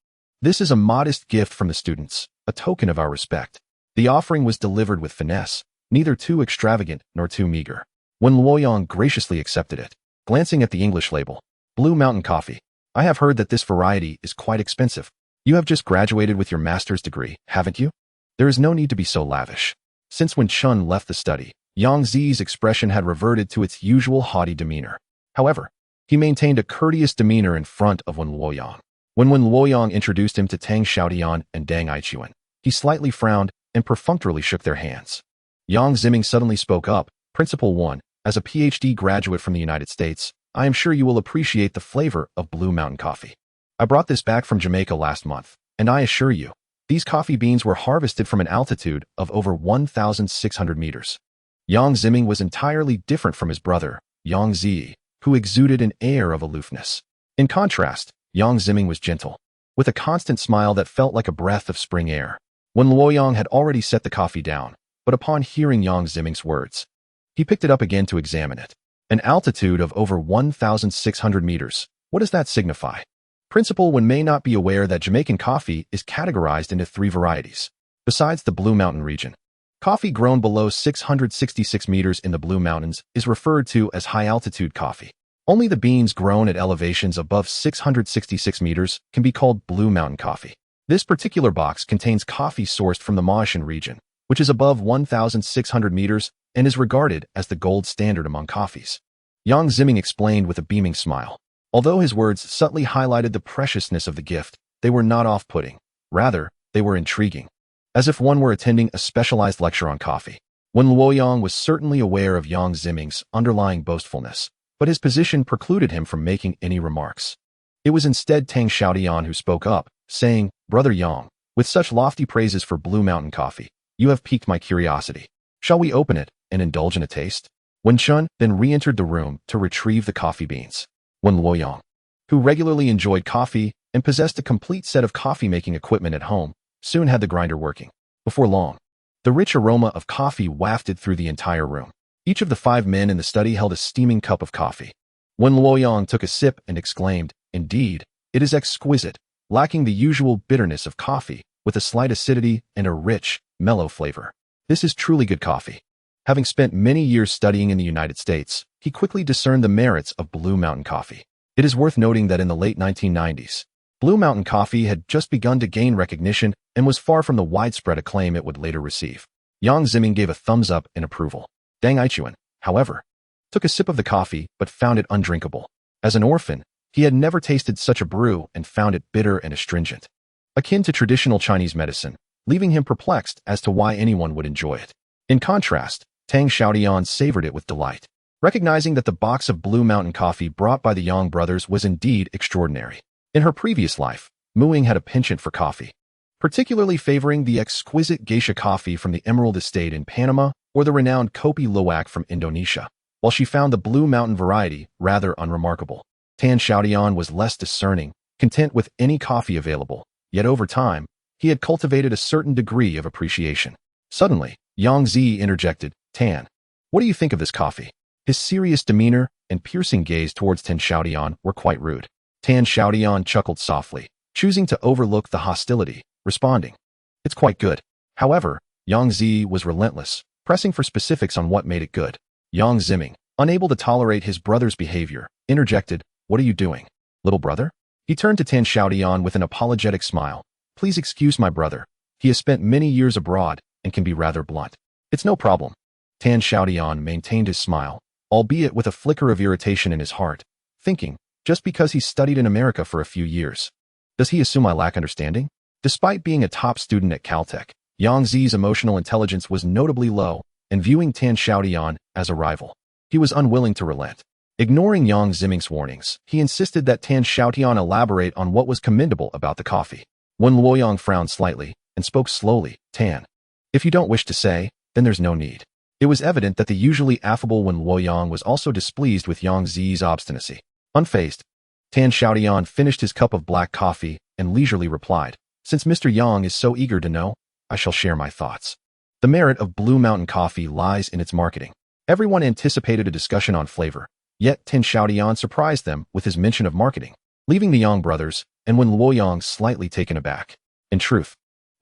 this is a modest gift from the students, a token of our respect." The offering was delivered with finesse, neither too extravagant nor too meager. Wen Luoyang graciously accepted it, glancing at the English label. "Blue Mountain Coffee. I have heard that this variety is quite expensive. You have just graduated with your master's degree, haven't you? There is no need to be so lavish." Since Wenchun left the study, Yang Zi's expression had reverted to its usual haughty demeanor. However, He maintained a courteous demeanor in front of Wen Luoyang. When Luoyang introduced him to Tang Xiaotian and Dang Aichuan, he slightly frowned and perfunctorily shook their hands. Yang Ziming suddenly spoke up. Principal 1, as a PhD graduate from the United States, I am sure you will appreciate the flavor of Blue Mountain coffee. I brought this back from Jamaica last month, and I assure you, these coffee beans were harvested from an altitude of over 1,600 meters. Yang Ziming was entirely different from his brother, Yang Zi, who exuded an air of aloofness. In contrast, Yang Ziming was gentle, with a constant smile that felt like a breath of spring air. Wen Luoyang had already set the coffee down, but upon hearing Yang Ziming's words, he picked it up again to examine it. An altitude of over 1,600 meters. What does that signify? Principal Wen may not be aware that Jamaican coffee is categorized into 3 varieties. Besides the Blue Mountain region, coffee grown below 666 meters in the Blue Mountains is referred to as high-altitude coffee. Only the beans grown at elevations above 666 meters can be called Blue Mountain coffee. This particular box contains coffee sourced from the Xiaotian region, which is above 1,600 meters and is regarded as the gold standard among coffees. Yang Ziming explained with a beaming smile. Although his words subtly highlighted the preciousness of the gift, they were not off-putting. Rather, they were intriguing, as if one were attending a specialized lecture on coffee. Wen Luoyang was certainly aware of Yang Ziming's underlying boastfulness, but his position precluded him from making any remarks. It was instead Tang Xiaotian who spoke up, saying, Brother Yang, with such lofty praises for Blue Mountain coffee, you have piqued my curiosity. Shall we open it and indulge in a taste? Wen Chun then re-entered the room to retrieve the coffee beans. Wen Luoyang, who regularly enjoyed coffee and possessed a complete set of coffee-making equipment at home, soon had the grinder working. Before long, the rich aroma of coffee wafted through the entire room. Each of the 5 men in the study held a steaming cup of coffee. Wen Luoyang took a sip and exclaimed, Indeed, it is exquisite, lacking the usual bitterness of coffee, with a slight acidity and a rich, mellow flavor. This is truly good coffee. Having spent many years studying in the United States, he quickly discerned the merits of Blue Mountain coffee. It is worth noting that in the late 1990s, Blue Mountain coffee had just begun to gain recognition and was far from the widespread acclaim it would later receive. Yang Ziming gave a thumbs up in approval. Dang Aichuan, however, took a sip of the coffee but found it undrinkable. As an orphan, he had never tasted such a brew and found it bitter and astringent, akin to traditional Chinese medicine, leaving him perplexed as to why anyone would enjoy it. In contrast, Tang Xiaotian savored it with delight, recognizing that the box of Blue Mountain coffee brought by the Yang brothers was indeed extraordinary. In her previous life, Muing had a penchant for coffee, particularly favoring the exquisite geisha coffee from the Emerald Estate in Panama or the renowned Kopi Luwak from Indonesia, while she found the Blue Mountain variety rather unremarkable. Tan Xiaotian was less discerning, content with any coffee available, yet over time, he had cultivated a certain degree of appreciation. Suddenly, Yang Zi interjected, Tan, what do you think of this coffee? His serious demeanor and piercing gaze towards Tan Xiaotian were quite rude. Tan Xiaotian chuckled softly, choosing to overlook the hostility, responding, It's quite good. However, Yang Zi was relentless, pressing for specifics on what made it good. Yang Ziming, unable to tolerate his brother's behavior, interjected, What are you doing, little brother? He turned to Tan Xiaotian with an apologetic smile. Please excuse my brother. He has spent many years abroad and can be rather blunt. It's no problem. Tan Xiaotian maintained his smile, albeit with a flicker of irritation in his heart, thinking, just because he studied in America for a few years, does he assume I lack understanding? Despite being a top student at Caltech, Yang Zi's emotional intelligence was notably low, and viewing Tan Xiaotian as a rival, he was unwilling to relent. Ignoring Yang Ziming's warnings, he insisted that Tan Xiaotian elaborate on what was commendable about the coffee. Wen Luoyang frowned slightly and spoke slowly, Tan, if you don't wish to say, then there's no need. It was evident that the usually affable Wen Luoyang was also displeased with Yang Zi's obstinacy. Unfazed, Tan Xiaotian finished his cup of black coffee and leisurely replied, Since Mr. Yang is so eager to know, I shall share my thoughts. The merit of Blue Mountain coffee lies in its marketing. Everyone anticipated a discussion on flavor, yet Tan Xiaotian surprised them with his mention of marketing, leaving the Yang brothers and Wen Luoyang slightly taken aback. In truth,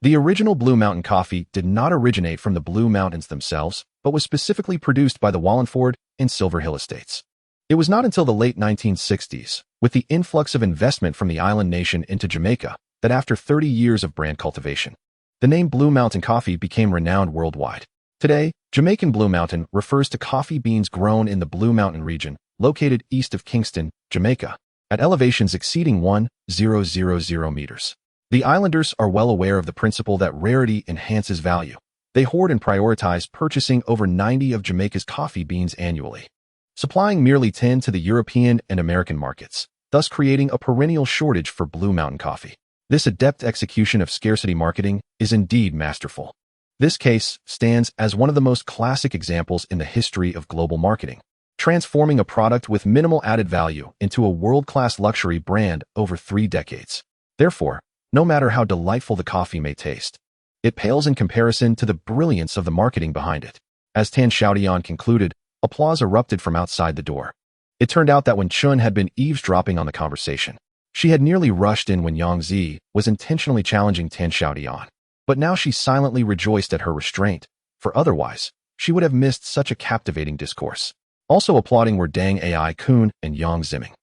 the original Blue Mountain coffee did not originate from the Blue Mountains themselves, but was specifically produced by the Wallingford and Silver Hill estates. It was not until the late 1960s, with the influx of investment from the island nation into Jamaica, that after 30 years of brand cultivation, the name Blue Mountain coffee became renowned worldwide. Today, Jamaican Blue Mountain refers to coffee beans grown in the Blue Mountain region, located east of Kingston, Jamaica, at elevations exceeding 1,000 meters. The islanders are well aware of the principle that rarity enhances value. They hoard and prioritize purchasing over 90 of Jamaica's coffee beans annually, supplying merely 10 to the European and American markets, thus creating a perennial shortage for Blue Mountain coffee. This adept execution of scarcity marketing is indeed masterful. This case stands as one of the most classic examples in the history of global marketing, transforming a product with minimal added value into a world-class luxury brand over 3 decades. Therefore, no matter how delightful the coffee may taste, it pales in comparison to the brilliance of the marketing behind it. As Tan Xiaotian concluded, applause erupted from outside the door. It turned out that when Chun had been eavesdropping on the conversation, she had nearly rushed in when Yang Zi was intentionally challenging Tan Xiaotian. But now she silently rejoiced at her restraint, for otherwise, she would have missed such a captivating discourse. Also applauding were Dang Ai Kun and Yang Ziming.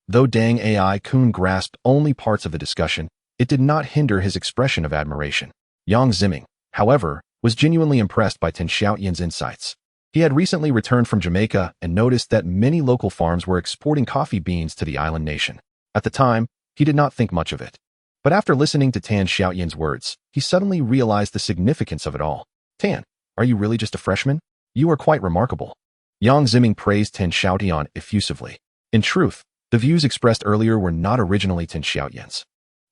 Though Dang Ai Kun grasped only parts of the discussion, it did not hinder his expression of admiration. Yang Ziming, however, was genuinely impressed by Tan Xiaotian's insights. He had recently returned from Jamaica and noticed that many local farms were exporting coffee beans to the island nation. At the time, he did not think much of it. But after listening to Tan Xiaotian's words, he suddenly realized the significance of it all. Tan, are you really just a freshman? You are quite remarkable. Yang Ziming praised Tan Xiaotian effusively. In truth, the views expressed earlier were not originally Tan Xiaotian's.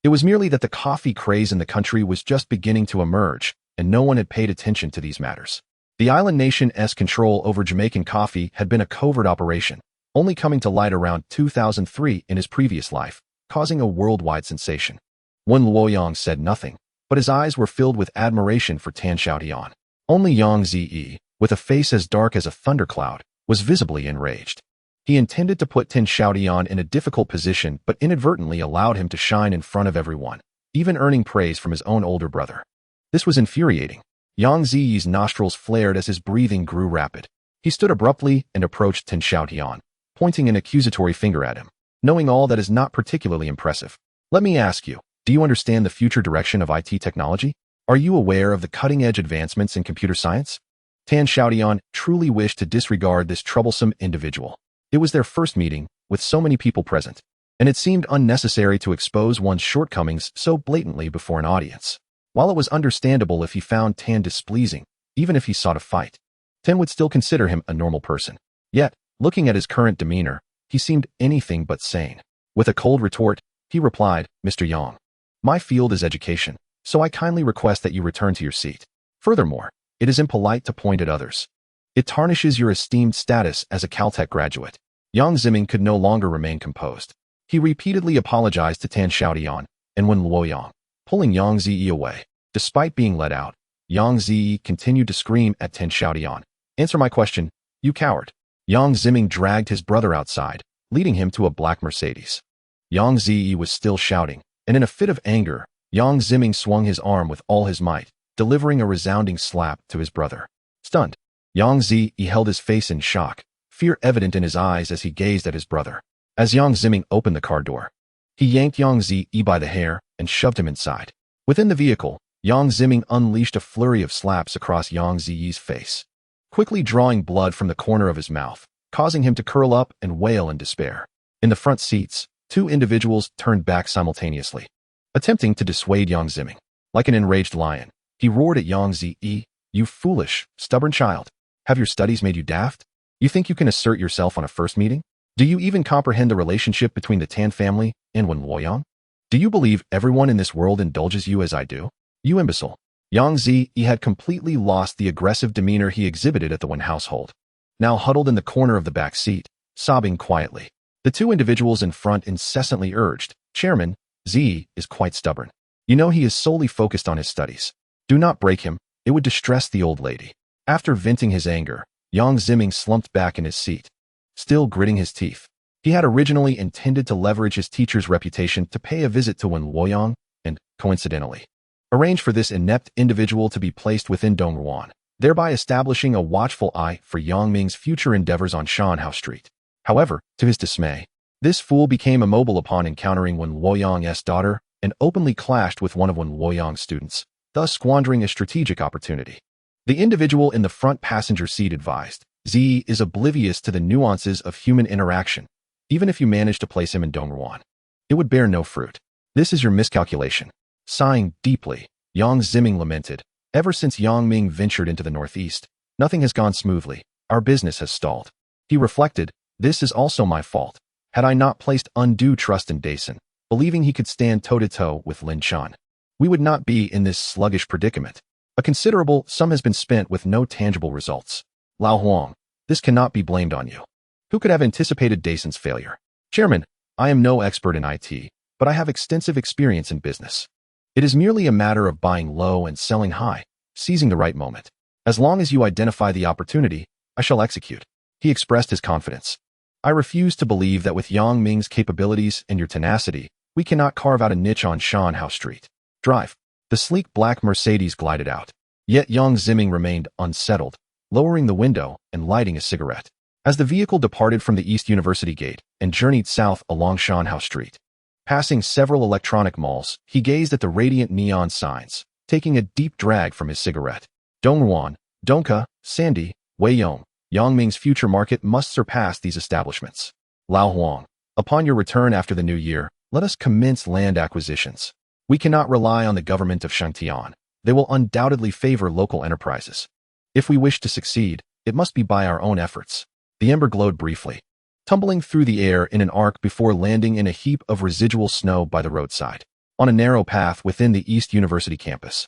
It was merely that the coffee craze in the country was just beginning to emerge, and no one had paid attention to these matters. The island nation's control over Jamaican coffee had been a covert operation, only coming to light around 2003 in his previous life, causing a worldwide sensation. Wen Luoyang said nothing, but his eyes were filled with admiration for Tan Xiaotian. Only Yang Zi, with a face as dark as a thundercloud, was visibly enraged. He intended to put Tan Xiaotian in a difficult position but inadvertently allowed him to shine in front of everyone, even earning praise from his own older brother. This was infuriating. Yang Zi's nostrils flared as his breathing grew rapid. He stood abruptly and approached Tan Xiaotian, pointing an accusatory finger at him. Knowing all that is not particularly impressive. Let me ask you, do you understand the future direction of IT technology? Are you aware of the cutting-edge advancements in computer science? Tan Xiaotian truly wished to disregard this troublesome individual. It was their first meeting, with so many people present, and it seemed unnecessary to expose one's shortcomings so blatantly before an audience. While it was understandable if he found Tan displeasing, even if he sought a fight, Tan would still consider him a normal person. Yet, looking at his current demeanor, he seemed anything but sane. With a cold retort, he replied, Mr. Yang, my field is education, so I kindly request that you return to your seat. Furthermore, it is impolite to point at others. It tarnishes your esteemed status as a Caltech graduate. Yang Ziming could no longer remain composed. He repeatedly apologized to Tan Xiaotian and Wen Luoyang, pulling Yang Zi away. Despite being let out, Yang Zi continued to scream at Tan Xiaotian. Answer my question, you coward. Yang Ziming dragged his brother outside, leading him to a black Mercedes. Yang Zi was still shouting, and in a fit of anger, Yang Ziming swung his arm with all his might, delivering a resounding slap to his brother. Stunned, Yang Zi held his face in shock, fear evident in his eyes as he gazed at his brother. As Yang Ziming opened the car door, he yanked Yang Zi by the hair and shoved him inside. Within the vehicle, Yang Ziming unleashed a flurry of slaps across Yang Zi's face, quickly drawing blood from the corner of his mouth, causing him to curl up and wail in despair. In the front seats, 2 individuals turned back simultaneously, attempting to dissuade Yang Ziming. Like an enraged lion, he roared at Yang Zi, you foolish, stubborn child. Have your studies made you daft? You think you can assert yourself on a first meeting? Do you even comprehend the relationship between the Tan family and Wen Luoyang? Do you believe everyone in this world indulges you as I do? You imbecile. Yang Zi had completely lost the aggressive demeanor he exhibited at the Wen household. Now huddled in the corner of the back seat, sobbing quietly, the 2 individuals in front incessantly urged, Chairman, Zi is quite stubborn. You know he is solely focused on his studies. Do not break him, it would distress the old lady. After venting his anger, Yang Ziming slumped back in his seat, still gritting his teeth. He had originally intended to leverage his teacher's reputation to pay a visit to Wen Luoyang and, coincidentally, arrange for this inept individual to be placed within Dongruan, thereby establishing a watchful eye for Yang Ming's future endeavors on Shanhao Street. However, to his dismay, this fool became immobile upon encountering Wen Luoyang's daughter and openly clashed with one of Wen Luoyang's students, thus squandering a strategic opportunity. The individual in the front passenger seat advised, Z is oblivious to the nuances of human interaction. Even if you manage to place him in Dongruan, it would bear no fruit. This is your miscalculation. Sighing deeply, Yang Ziming lamented. Ever since Yang Ming ventured into the northeast, nothing has gone smoothly. Our business has stalled. He reflected, this is also my fault. Had I not placed undue trust in Dason, believing he could stand toe-to-toe with Lin Chan, we would not be in this sluggish predicament. A considerable sum has been spent with no tangible results. Lao Huang, this cannot be blamed on you. Who could have anticipated Dason's failure? Chairman, I am no expert in IT, but I have extensive experience in business. It is merely a matter of buying low and selling high, seizing the right moment. As long as you identify the opportunity, I shall execute. He expressed his confidence. I refuse to believe that with Yang Ming's capabilities and your tenacity, we cannot carve out a niche on Shanhao Street. Drive. The sleek black Mercedes glided out. Yet Yang Ziming remained unsettled, lowering the window and lighting a cigarette. As the vehicle departed from the East University Gate and journeyed south along Shanhao Street, passing several electronic malls, he gazed at the radiant neon signs, taking a deep drag from his cigarette. Dongruan, Dongke, Sandy, Weiyong, Yang Ming's future market must surpass these establishments. Lao Huang, upon your return after the new year, let us commence land acquisitions. We cannot rely on the government of Xiaotian. They will undoubtedly favor local enterprises. If we wish to succeed, it must be by our own efforts. The ember glowed briefly, tumbling through the air in an arc before landing in a heap of residual snow by the roadside. On a narrow path within the East University campus,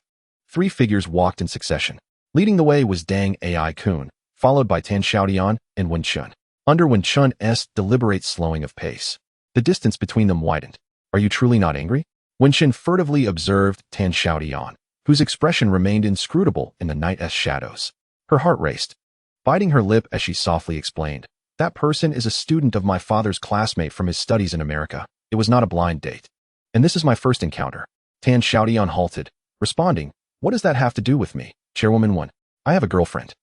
3 figures walked in succession. Leading the way was Dang Ai Kun, followed by Tan Xiaotian and Wen Chun. Under Wen Chun's deliberate slowing of pace, the distance between them widened. Are you truly not angry? Wen Chun furtively observed Tan Xiaotian, whose expression remained inscrutable in the night's shadows. Her heart raced, biting her lip as she softly explained, that person is a student of my father's classmate from his studies in America. It was not a blind date. And this is my first encounter. Tan Xiaotian halted, responding, what does that have to do with me, Chairwoman 1? I have a girlfriend.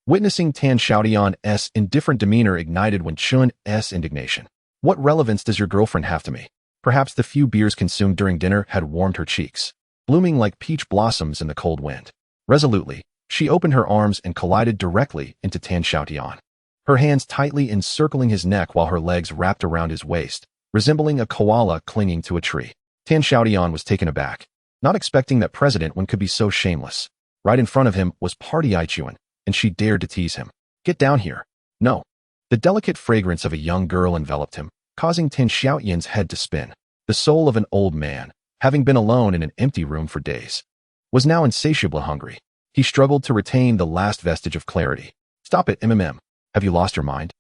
Witnessing Tan Xiaotian's indifferent demeanor ignited Wen Chun's indignation. What relevance does your girlfriend have to me? Perhaps the few beers consumed during dinner had warmed her cheeks, blooming like peach blossoms in the cold wind. Resolutely, she opened her arms and collided directly into Tan Xiaotian, her hands tightly encircling his neck while her legs wrapped around his waist, resembling a koala clinging to a tree. Tan Xiaotian was taken aback, not expecting that President Wen could be so shameless. Right in front of him was Party Aichuan, and she dared to tease him. Get down here. No. The delicate fragrance of a young girl enveloped him, causing Tan Xiaotian's head to spin. The soul of an old man, having been alone in an empty room for days, was now insatiably hungry. He struggled to retain the last vestige of clarity. Stop it, MMM. Have you lost your mind?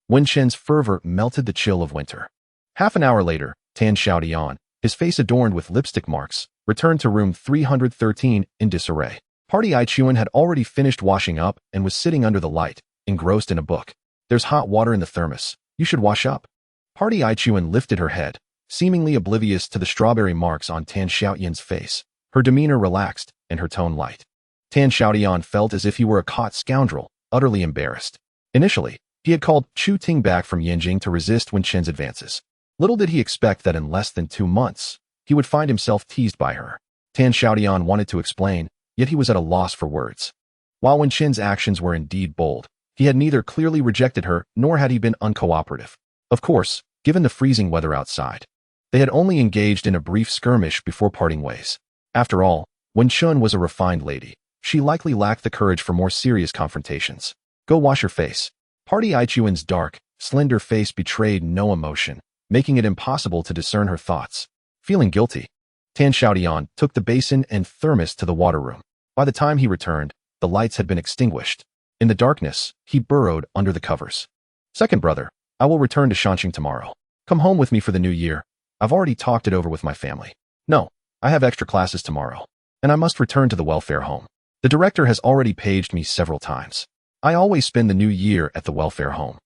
Wen Chen's fervor melted the chill of winter. Half an hour later, Tan Xiaotian, his face adorned with lipstick marks, returned to room 313 in disarray. Party Aichuan had already finished washing up and was sitting under the light, engrossed in a book. There's hot water in the thermos. You should wash up. Party Aichuan lifted her head, seemingly oblivious to the strawberry marks on Tan Xiaotian's face. Her demeanor relaxed and her tone light. Tan Xiaotian felt as if he were a caught scoundrel, utterly embarrassed. Initially, he had called Chu Ting back from Yanjing to resist Wen Chen's advances. Little did he expect that in less than 2 months, he would find himself teased by her. Tan Xiaotian wanted to explain, yet he was at a loss for words. While Wen Chen's actions were indeed bold, he had neither clearly rejected her nor had he been uncooperative. Of course, given the freezing weather outside, they had only engaged in a brief skirmish before parting ways. After all, Wen Chun was a refined lady. She likely lacked the courage for more serious confrontations. Go wash your face. Party Aichuan's dark, slender face betrayed no emotion, making it impossible to discern her thoughts. Feeling guilty, Tan Xiaotian took the basin and thermos to the water room. By the time he returned, the lights had been extinguished. In the darkness, he burrowed under the covers. Second brother, I will return to Shanxing tomorrow. Come home with me for the new year. I've already talked it over with my family. No, I have extra classes tomorrow, and I must return to the welfare home. The director has already paged me several times. I always spend the new year at the welfare home.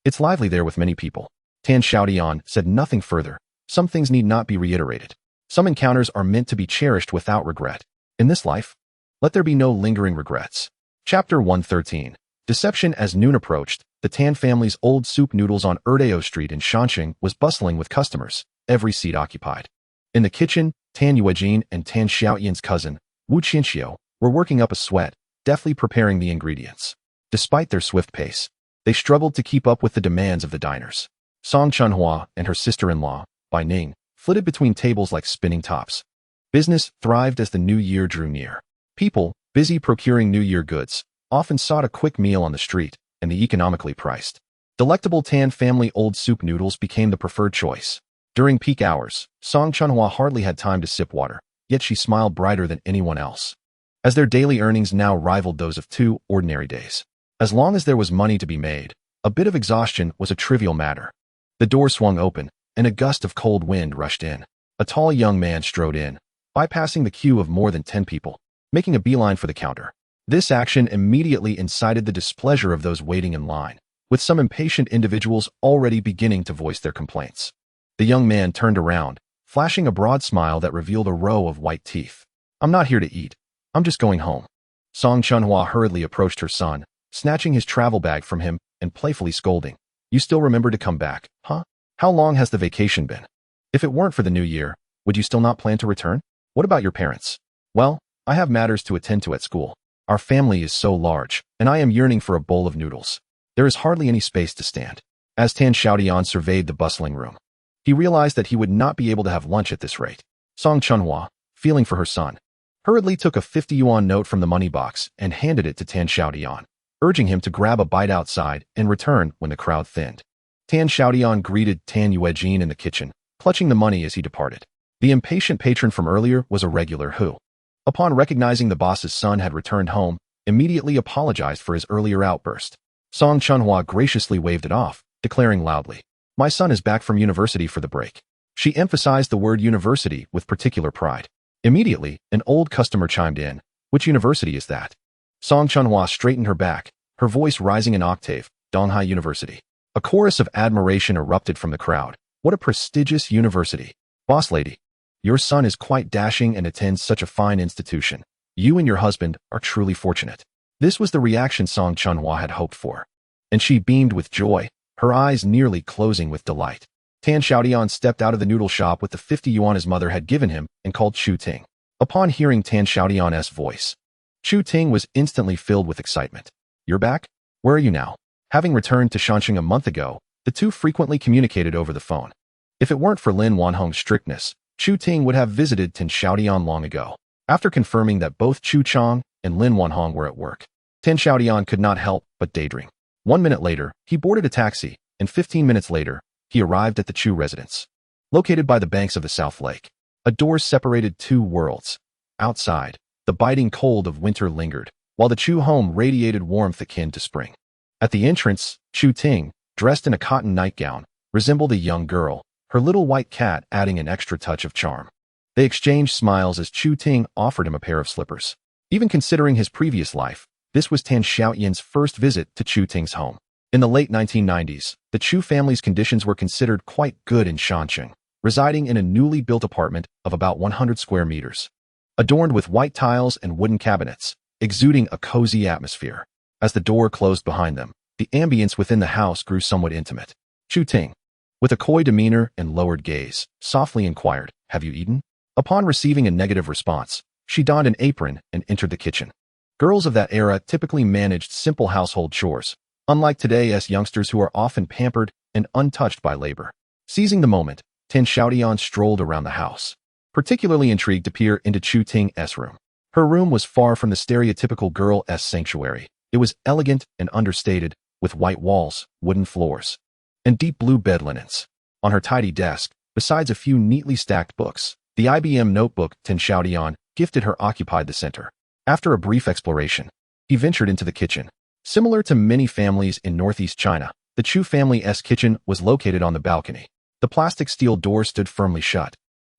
It's lively there with many people. Tan Xiaotian said nothing further. Some things need not be reiterated. Some encounters are meant to be cherished without regret. In this life, let there be no lingering regrets. Chapter 113. Deception. As noon approached, the Tan family's old soup noodles on Erdeo Street in Shanxing was bustling with customers, every seat occupied. In the kitchen, Tan Yuejin and Tan Xiaotian's cousin, Wu Qianxiu, were working up a sweat, deftly preparing the ingredients. Despite their swift pace, they struggled to keep up with the demands of the diners. Song Chunhua and her sister-in-law, Bai Ning, flitted between tables like spinning tops. Business thrived as the new year drew near. People, busy procuring New Year goods, often sought a quick meal on the street, and the economically priced. Delectable Tan family old soup noodles became the preferred choice. During peak hours, Song Chunhua hardly had time to sip water, yet she smiled brighter than anyone else, as their daily earnings now rivaled those of 2 ordinary days. As long as there was money to be made, a bit of exhaustion was a trivial matter. The door swung open, and a gust of cold wind rushed in. A tall young man strode in, bypassing the queue of more than 10 people, making a beeline for the counter. This action immediately incited the displeasure of those waiting in line, with some impatient individuals already beginning to voice their complaints. The young man turned around, flashing a broad smile that revealed a row of white teeth. "I'm not here to eat. I'm just going home." Song Chunhua hurriedly approached her son, snatching his travel bag from him and playfully scolding. "You still remember to come back, huh? How long has the vacation been? If it weren't for the new year, would you still not plan to return? What about your parents?" "Well, I have matters to attend to at school. Our family is so large, and I am yearning for a bowl of noodles. There is hardly any space to stand." As Tan Xiaotian surveyed the bustling room, he realized that he would not be able to have lunch at this rate. Song Chunhua, feeling for her son, hurriedly took a 50 yuan note from the money box and handed it to Tan Xiaotian, urging him to grab a bite outside and return when the crowd thinned. Tan Xiaotian greeted Tan Yuejin in the kitchen, clutching the money as he departed. The impatient patron from earlier was a regular who, upon recognizing the boss's son had returned home, immediately apologized for his earlier outburst. Song Chunhua graciously waved it off, declaring loudly, "My son is back from university for the break." She emphasized the word university with particular pride. Immediately, an old customer chimed in, "Which university is that?" Song Chunhua straightened her back, her voice rising an octave, "Donghai University." A chorus of admiration erupted from the crowd. "What a prestigious university. Boss lady, your son is quite dashing and attends such a fine institution. You and your husband are truly fortunate." This was the reaction Song Chunhua had hoped for, and she beamed with joy, her eyes nearly closing with delight. Tan Xiaotian stepped out of the noodle shop with the 50 yuan his mother had given him and called Chu Ting. Upon hearing Tan Xiaotian's voice, Chu Ting was instantly filled with excitement. "You're back? Where are you now?" Having returned to Shanxing a month ago, the two frequently communicated over the phone. If it weren't for Lin Wanhong's strictness, Chu Ting would have visited Tan Xiaotian long ago. After confirming that both Chu Chang and Lin Wanhong were at work, Tan Xiaotian could not help but daydream. 1 minute later, he boarded a taxi, and 15 minutes later, he arrived at the Chu residence. Located by the banks of the South Lake, a door separated two worlds. Outside, the biting cold of winter lingered, while the Chu home radiated warmth akin to spring. At the entrance, Chu Ting, dressed in a cotton nightgown, resembled a young girl, her little white cat adding an extra touch of charm. They exchanged smiles as Chu Ting offered him a pair of slippers. Even considering his previous life, this was Tan Xiaotian's first visit to Chu Ting's home. In the late 1990s, the Chu family's conditions were considered quite good in Shanxing, residing in a newly built apartment of about 100 square meters, adorned with white tiles and wooden cabinets, exuding a cozy atmosphere. As the door closed behind them, the ambience within the house grew somewhat intimate. Chu Ting, with a coy demeanor and lowered gaze, softly inquired, "Have you eaten?" Upon receiving a negative response, she donned an apron and entered the kitchen. Girls of that era typically managed simple household chores, unlike today's youngsters who are often pampered and untouched by labor. Seizing the moment, Tan Xiaotian strolled around the house, particularly intrigued to peer into Chu Ting's room. Her room was far from the stereotypical girl's sanctuary. It was elegant and understated, with white walls, wooden floors, and deep blue bed linens. On her tidy desk, besides a few neatly stacked books, the IBM notebook Tan Xiaotian gifted her occupied the center. After a brief exploration, he ventured into the kitchen. Similar to many families in northeast China, the Chu family's kitchen was located on the balcony. The plastic steel door stood firmly shut.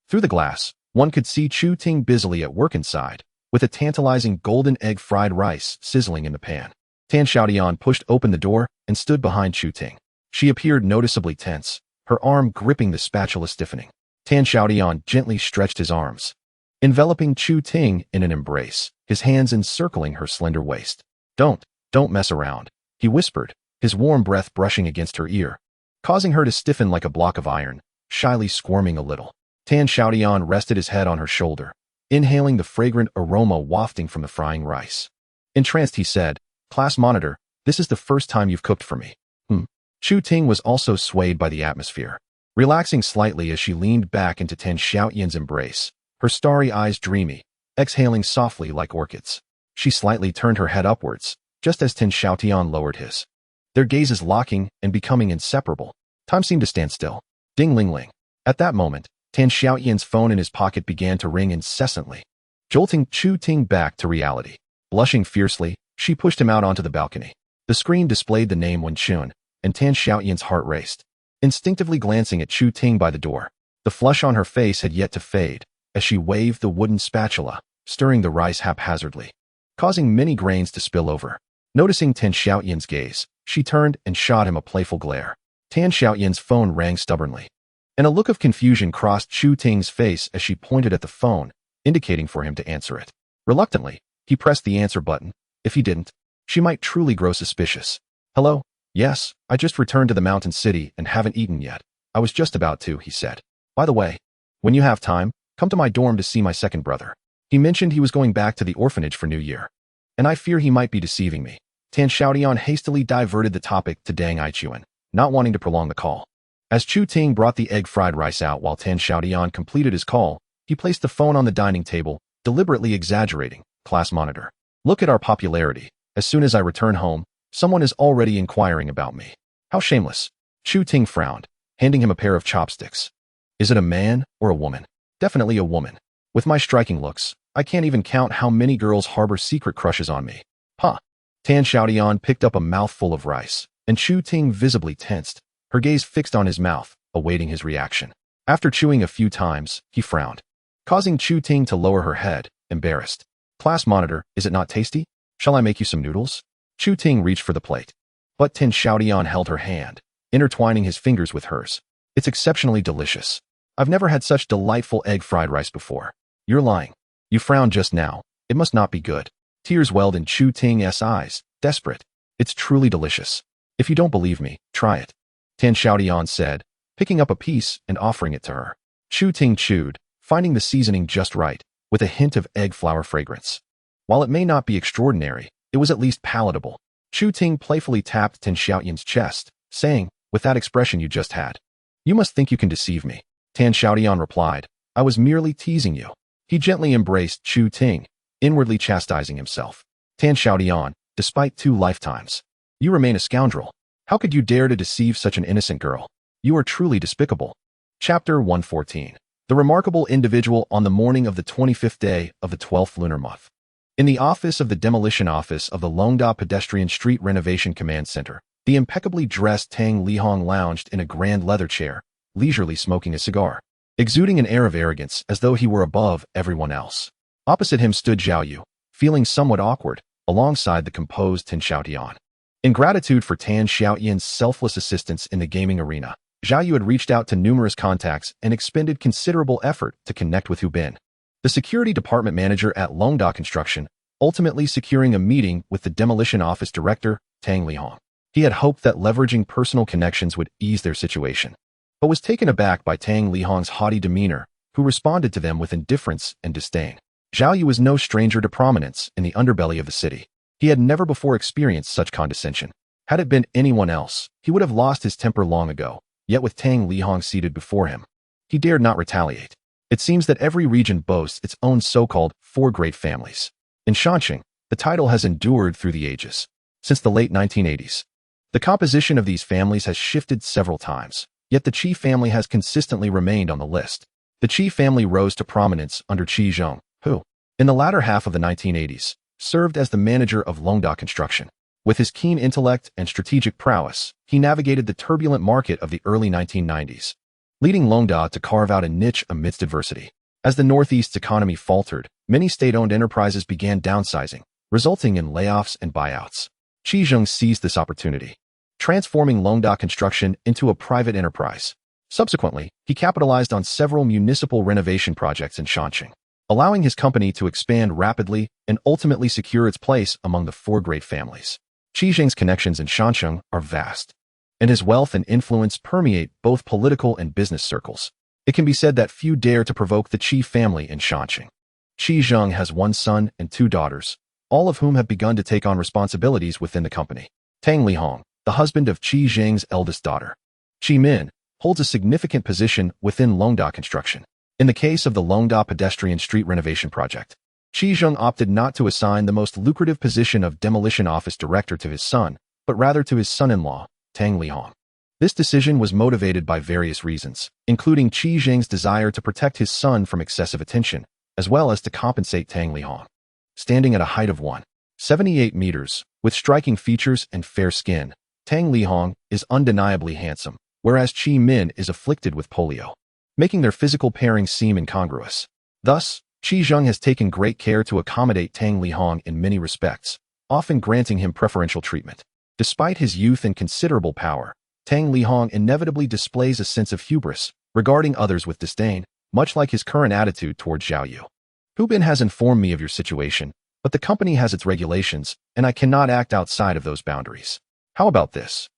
Through the glass, one could see Chu Ting busily at work inside, with a tantalizing golden egg fried rice sizzling in the pan. Tan Xiaotian pushed open the door and stood behind Chu Ting. She appeared noticeably tense, her arm gripping the spatula stiffening. Tan Xiaotian gently stretched his arms, enveloping Chu Ting in an embrace, his hands encircling her slender waist. Don't mess around," he whispered, his warm breath brushing against her ear, causing her to stiffen like a block of iron, shyly squirming a little. Tan Xiaotian rested his head on her shoulder, inhaling the fragrant aroma wafting from the frying rice. Entranced, he said, "Class monitor, This is the first time you've cooked for me. Chu Ting was also swayed by the atmosphere, relaxing slightly as she leaned back into Tan Xiaotian's embrace, her starry eyes dreamy, exhaling softly like orchids. She slightly turned her head upwards, just as Tan Xiaotian lowered his. Their gazes locking and becoming inseparable. Time seemed to stand still. Ding-ling-ling. At that moment, Tan Xiaotian's phone in his pocket began to ring incessantly, jolting Chu Ting back to reality. Blushing fiercely, she pushed him out onto the balcony. The screen displayed the name Wen Chun, and Tan Xiaotian's heart raced. Instinctively glancing at Chu Ting by the door, the flush on her face had yet to fade, as she waved the wooden spatula, stirring the rice haphazardly, causing many grains to spill over. Noticing Tan Xiaotian's gaze, she turned and shot him a playful glare. Tan Xiaotian's phone rang stubbornly, and a look of confusion crossed Chu Ting's face as she pointed at the phone, indicating for him to answer it. Reluctantly, he pressed the answer button. If he didn't, she might truly grow suspicious. Hello? Yes, I just returned to the mountain city and haven't eaten yet. I was just about to, he said. By the way, when you have time, come to my dorm to see my second brother. He mentioned he was going back to the orphanage for New Year, and I fear he might be deceiving me. Tan Xiaotian hastily diverted the topic to Dang Aichuan, not wanting to prolong the call. As Chu Ting brought the egg fried rice out while Tan Xiaotian completed his call, he placed the phone on the dining table, deliberately exaggerating. Class monitor. Look at our popularity. As soon as I return home, someone is already inquiring about me. How shameless. Chu Ting frowned, handing him a pair of chopsticks. Is it a man or a woman? Definitely a woman. With my striking looks, I can't even count how many girls harbor secret crushes on me. Huh. Tan Xiaotian picked up a mouthful of rice, and Chu Ting visibly tensed, her gaze fixed on his mouth, awaiting his reaction. After chewing a few times, he frowned, causing Chu Ting to lower her head, embarrassed. Class monitor, is it not tasty? Shall I make you some noodles? Chu Ting reached for the plate, but Tan Xiaotian held her hand, intertwining his fingers with hers. It's exceptionally delicious. I've never had such delightful egg fried rice before. You're lying. You frowned just now. It must not be good. Tears welled in Chu Ting's eyes, desperate. It's truly delicious. If you don't believe me, try it. Tan Xiaotian said, picking up a piece and offering it to her. Chu Ting chewed, finding the seasoning just right, with a hint of egg flour fragrance. While it may not be extraordinary, it was at least palatable. Chu Ting playfully tapped Tan Xiaotian's chest, saying, with that expression you just had, you must think you can deceive me. Tan Xiaotian replied, I was merely teasing you. He gently embraced Chu Ting, inwardly chastising himself. Tan Xiaotian, despite 2 lifetimes, you remain a scoundrel. How could you dare to deceive such an innocent girl? You are truly despicable. Chapter 114. The remarkable individual on the morning of the 25th day of the 12th lunar month. In the office of the demolition office of the Longda Pedestrian Street Renovation Command Center, the impeccably dressed Tang Lihong lounged in a grand leather chair, leisurely smoking a cigar, exuding an air of arrogance as though he were above everyone else. Opposite him stood Zhao Yu, feeling somewhat awkward, alongside the composed Tan Xiaotian. In gratitude for Tan Xiaotian's selfless assistance in the gaming arena, Zhao Yu had reached out to numerous contacts and expended considerable effort to connect with Hu Bin, the security department manager at Longda Construction, ultimately securing a meeting with the demolition office director, Tang Lihong. He had hoped that leveraging personal connections would ease their situation, but was taken aback by Tang Lihong's haughty demeanor, who responded to them with indifference and disdain. Zhao Yu was no stranger to prominence in the underbelly of the city. He had never before experienced such condescension. Had it been anyone else, he would have lost his temper long ago. Yet with Tang Lihong seated before him, he dared not retaliate. It seems that every region boasts its own so-called 4 great families. In Shanxing, the title has endured through the ages. Since the late 1980s, the composition of these families has shifted several times, yet the Qi family has consistently remained on the list. The Qi family rose to prominence under Qi Zheng, who, in the latter half of the 1980s, served as the manager of Longda Construction. With his keen intellect and strategic prowess, he navigated the turbulent market of the early 1990s, leading Longda to carve out a niche amidst adversity. As the Northeast's economy faltered, many state-owned enterprises began downsizing, resulting in layoffs and buyouts. Qi Zheng seized this opportunity, transforming Longda Construction into a private enterprise. Subsequently, he capitalized on several municipal renovation projects in Shanxing, allowing his company to expand rapidly and ultimately secure its place among the 4 great families. Qi Zheng's connections in Shanxing are vast, and his wealth and influence permeate both political and business circles. It can be said that few dare to provoke the Qi family in Shanxing. Qi Zheng has 1 son and 2 daughters, all of whom have begun to take on responsibilities within the company. Tang Lihong, the husband of Qi Zheng's eldest daughter. Qi Min holds a significant position within Longda construction. In the case of the Longda pedestrian street renovation project, Qi Zheng opted not to assign the most lucrative position of demolition office director to his son, but rather to his son-in-law, Tang Lihong. This decision was motivated by various reasons, including Qi Zheng's desire to protect his son from excessive attention, as well as to compensate Tang Lihong. Standing at a height of 1.78 meters, with striking features and fair skin, Tang Lihong is undeniably handsome, whereas Qi Min is afflicted with polio, making their physical pairing seem incongruous. Thus, Qi Zheng has taken great care to accommodate Tang Lihong in many respects, often granting him preferential treatment. Despite his youth and considerable power, Tang Lihong inevitably displays a sense of hubris, regarding others with disdain, much like his current attitude toward Xiao Yu. Hu Bin has informed me of your situation, but the company has its regulations, and I cannot act outside of those boundaries. How about this?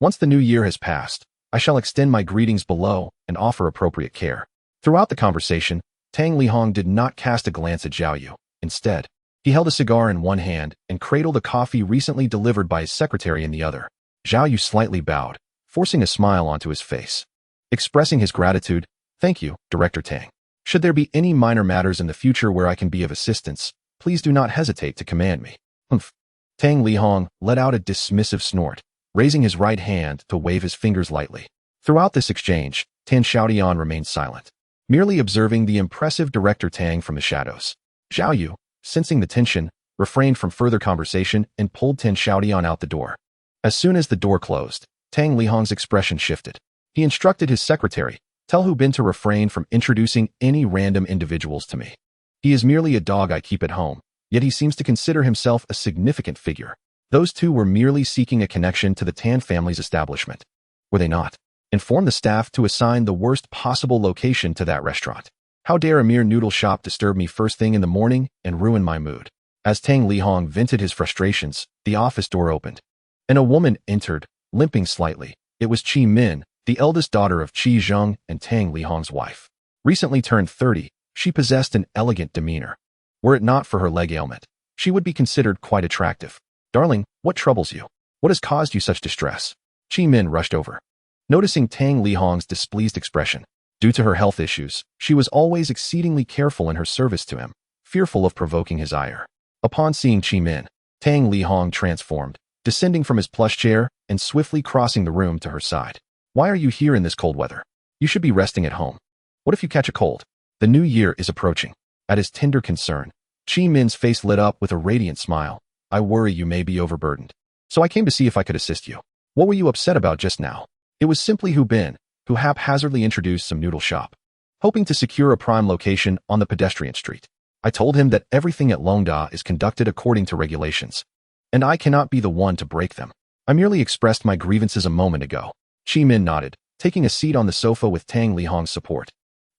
Once the new year has passed, I shall extend my greetings below and offer appropriate care. Throughout the conversation, Tang Lihong did not cast a glance at Xiao Yu. Instead, he held a cigar in one hand and cradled a coffee recently delivered by his secretary in the other. Xiao Yu slightly bowed, forcing a smile onto his face. Expressing his gratitude, "Thank you, Director Tang. Should there be any minor matters in the future where I can be of assistance, please do not hesitate to command me." Humph. Tang Lihong let out a dismissive snort, raising his right hand to wave his fingers lightly. Throughout this exchange, Tan Xiaotian remained silent, merely observing the impressive Director Tang from the shadows. Xiao Yu, sensing the tension, refrained from further conversation and pulled Tan Xiaotian out the door. As soon as the door closed, Tang Lihong's expression shifted. He instructed his secretary, "Tell Hu Bin to refrain from introducing any random individuals to me. He is merely a dog I keep at home, yet he seems to consider himself a significant figure." Those two were merely seeking a connection to the Tan family's establishment. Were they not? Inform the staff to assign the worst possible location to that restaurant. How dare a mere noodle shop disturb me first thing in the morning and ruin my mood? As Tang Lihong vented his frustrations, the office door opened, and a woman entered, limping slightly. It was Qi Min, the eldest daughter of Qi Zheng and Tang Lihong's wife. Recently turned 30, she possessed an elegant demeanor. Were it not for her leg ailment, she would be considered quite attractive. "Darling, what troubles you? What has caused you such distress?" Qi Min rushed over. Noticing Tang Lihong's displeased expression, due to her health issues, she was always exceedingly careful in her service to him, fearful of provoking his ire. Upon seeing Qi Min, Tang Lihong transformed, descending from his plush chair and swiftly crossing the room to her side. "Why are you here in this cold weather? You should be resting at home. What if you catch a cold? The new year is approaching." At his tender concern, Qi Min's face lit up with a radiant smile. "I worry you may be overburdened, so I came to see if I could assist you. What were you upset about just now?" It was simply Hu Bin, who haphazardly introduced some noodle shop, hoping to secure a prime location on the pedestrian street. I told him that everything at Longda is conducted according to regulations, and I cannot be the one to break them. I merely expressed my grievances a moment ago. Qi Min nodded, taking a seat on the sofa with Tang Lihong's support.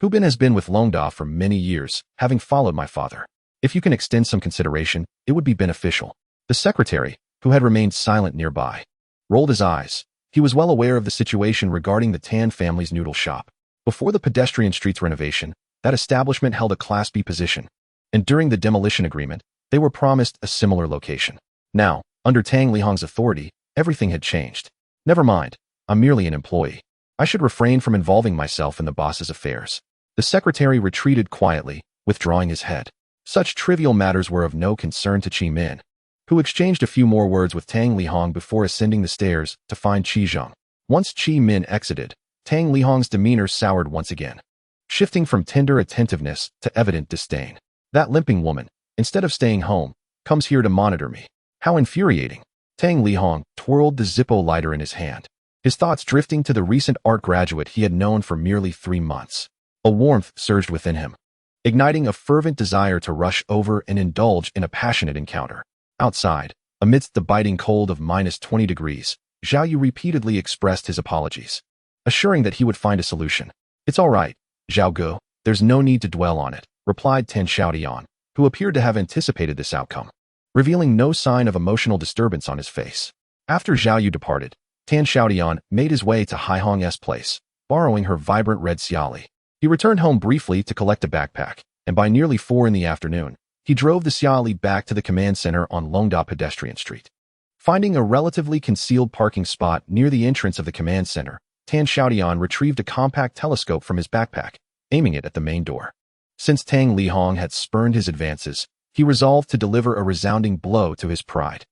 "Hu Bin has been with Longda for many years, having followed my father. If you can extend some consideration, it would be beneficial." The secretary, who had remained silent nearby, rolled his eyes. He was well aware of the situation regarding the Tan family's noodle shop. Before the pedestrian streets renovation, that establishment held a Class B position, and during the demolition agreement, they were promised a similar location. Now, under Tang Lihong's authority, everything had changed. "Never mind, I'm merely an employee. I should refrain from involving myself in the boss's affairs." The secretary retreated quietly, withdrawing his head. Such trivial matters were of no concern to Qi Min, who exchanged a few more words with Tang Lihong before ascending the stairs to find Qi Zheng. Once Qi Min exited, Tang Lihong's demeanor soured once again, shifting from tender attentiveness to evident disdain. "That limping woman, instead of staying home, comes here to monitor me. How infuriating." Tang Lihong twirled the Zippo lighter in his hand, his thoughts drifting to the recent art graduate he had known for merely 3 months. A warmth surged within him, igniting a fervent desire to rush over and indulge in a passionate encounter. Outside, amidst the biting cold of -20 degrees, Xiao Yu repeatedly expressed his apologies, assuring that he would find a solution. "It's all right, Xiao Gu, there's no need to dwell on it," replied Tan Xiaotian, who appeared to have anticipated this outcome, revealing no sign of emotional disturbance on his face. After Xiao Yu departed, Tan Xiaotian made his way to Haihong's place, borrowing her vibrant red xiaoli. He returned home briefly to collect a backpack, and by nearly 4 in the afternoon, he drove the xiaoli back to the command center on Longda Pedestrian Street. Finding a relatively concealed parking spot near the entrance of the command center, Xiaotian retrieved a compact telescope from his backpack, aiming it at the main door. Since Tang Lihong had spurned his advances, he resolved to deliver a resounding blow to his pride.